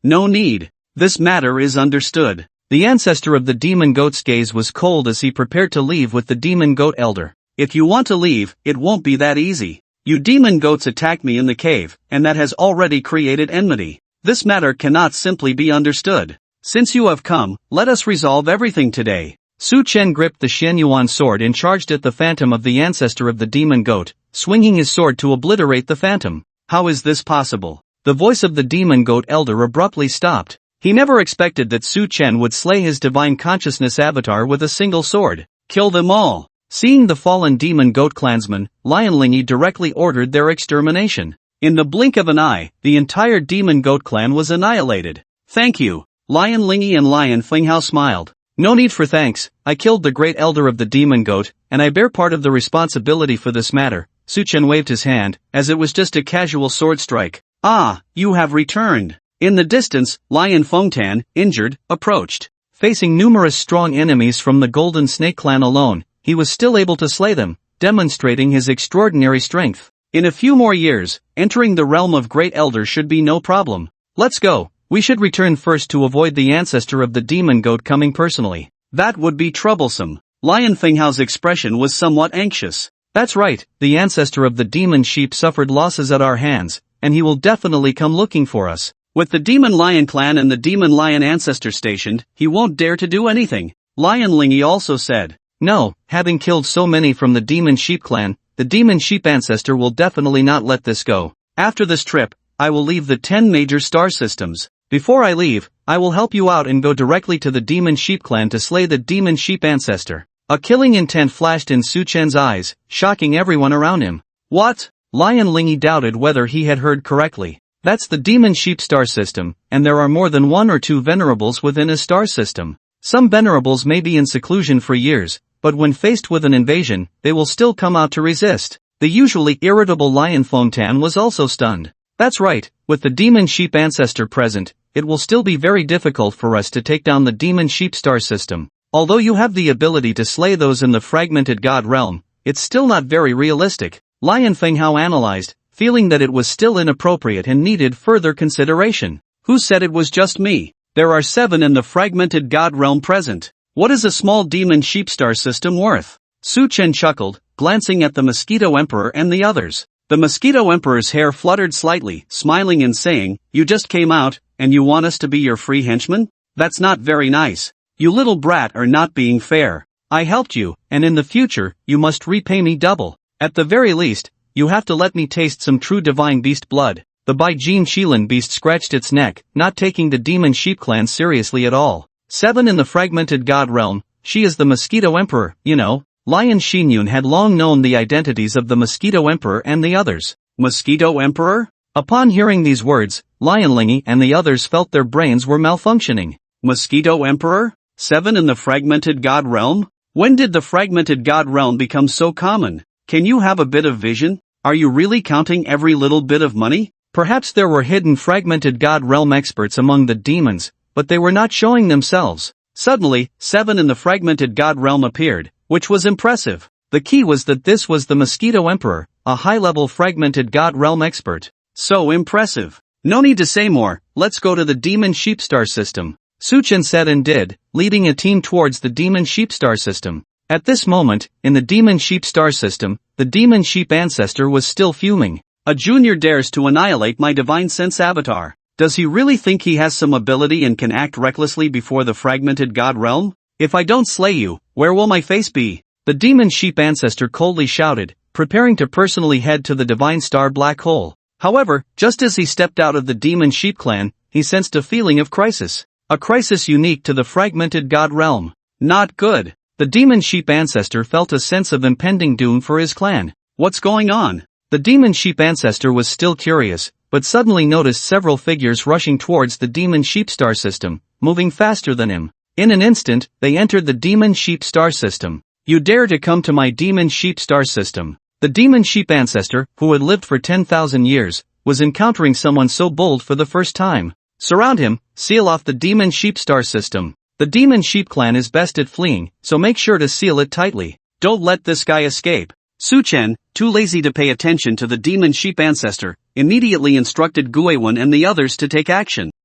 No need. This matter is understood. The ancestor of the Demon Goat's gaze was cold as he prepared to leave with the Demon Goat Elder. If you want to leave, it won't be that easy. You Demon Goats attacked me in the cave, and that has already created enmity. This matter cannot simply be understood. Since you have come, let us resolve everything today. Su Chen gripped the Xianyuan sword and charged at the phantom of the ancestor of the Demon Goat, swinging his sword to obliterate the phantom. How is this possible? The voice of the Demon Goat Elder abruptly stopped. He never expected that Su Chen would slay his divine consciousness avatar with a single sword. Kill them all. Seeing the fallen Demon Goat clansmen, Lion Lingy directly ordered their extermination. In the blink of an eye, the entire Demon Goat clan was annihilated. Thank you. Lion Lingy and Lion Finghao smiled. No need for thanks. I killed the great elder of the Demon Goat, and I bear part of the responsibility for this matter. Su Chen waved his hand, as it was just a casual sword strike. Ah, you have returned. In the distance, Lion Fengtan, injured, approached. Facing numerous strong enemies from the Golden Snake clan alone, he was still able to slay them, demonstrating his extraordinary strength. In a few more years, entering the realm of great elders should be no problem. Let's go. We should return first to avoid the ancestor of the demon goat coming personally. That would be troublesome. Lion Fenghao's expression was somewhat anxious. That's right, the ancestor of the demon sheep suffered losses at our hands, and he will definitely come looking for us. With the demon lion clan and the demon lion ancestor stationed, he won't dare to do anything. Lion Lingy also said. No, having killed so many from the demon sheep clan, the demon sheep ancestor will definitely not let this go. After this trip, I will leave the 10 major star systems. Before I leave, I will help you out and go directly to the demon sheep clan to slay the demon sheep ancestor. A killing intent flashed in Su Chen's eyes, shocking everyone around him. What? Lion Lingy doubted whether he had heard correctly. That's the demon sheep star system, and there are more than 1 or 2 venerables within a star system. Some venerables may be in seclusion for years, but when faced with an invasion, they will still come out to resist. The usually irritable Lion Fontan was also stunned. That's right, with the demon sheep ancestor present, it will still be very difficult for us to take down the demon sheep star system. Although you have the ability to slay those in the fragmented god realm, it's still not very realistic. Lion Fenghao analyzed, feeling that it was still inappropriate and needed further consideration. Who said it was just me? There are 7 in the fragmented god realm present. What is a small demon sheep star system worth? Su Chen chuckled, glancing at the Mosquito Emperor and the others. The Mosquito Emperor's hair fluttered slightly, smiling and saying, "You just came out, and you want us to be your free henchmen? That's not very nice. You little brat are not being fair. I helped you, and in the future, you must repay me double. At the very least, you have to let me taste some true divine beast blood." The Baijin Shilin beast scratched its neck, not taking the demon sheep clan seriously at all. 7 in the fragmented god realm, she is the Mosquito Emperor, you know. Lion Xinyun had long known the identities of the Mosquito Emperor and the others. Mosquito Emperor? Upon hearing these words, Lion Lingy and the others felt their brains were malfunctioning. Mosquito Emperor? 7 in the fragmented god realm? When did the fragmented god realm become so common? Can you have a bit of vision? Are you really counting every little bit of money? Perhaps there were hidden fragmented god realm experts among the demons, but they were not showing themselves. Suddenly, 7 in the fragmented god realm appeared, which was impressive. The key was that this was the Mosquito Emperor, a high-level fragmented god realm expert. So impressive. No need to say more, let's go to the demon sheep star system. Su Chen said and did, leading a team towards the demon sheep star system. At this moment, in the demon sheep star system, the demon sheep ancestor was still fuming. A junior dares to annihilate my divine sense avatar. Does he really think he has some ability and can act recklessly before the fragmented god realm? If I don't slay you, where will my face be? The demon sheep ancestor coldly shouted, preparing to personally head to the divine star black hole. However, just as he stepped out of the demon sheep clan, he sensed a feeling of crisis. A crisis unique to the fragmented god realm. Not good. The demon sheep ancestor felt a sense of impending doom for his clan. What's going on? The demon sheep ancestor was still curious, but suddenly noticed several figures rushing towards the demon sheep star system, moving faster than him. In an instant, they entered the demon sheep star system. You dare to come to my demon sheep star system? The demon sheep ancestor, who had lived for 10,000 years, was encountering someone so bold for the first time. Surround him, seal off the demon sheep star system. The demon sheep clan is best at fleeing, so make sure to seal it tightly. Don't let this guy escape. Su Chen, too lazy to pay attention to the demon sheep ancestor, immediately instructed Guiwen and the others to take action.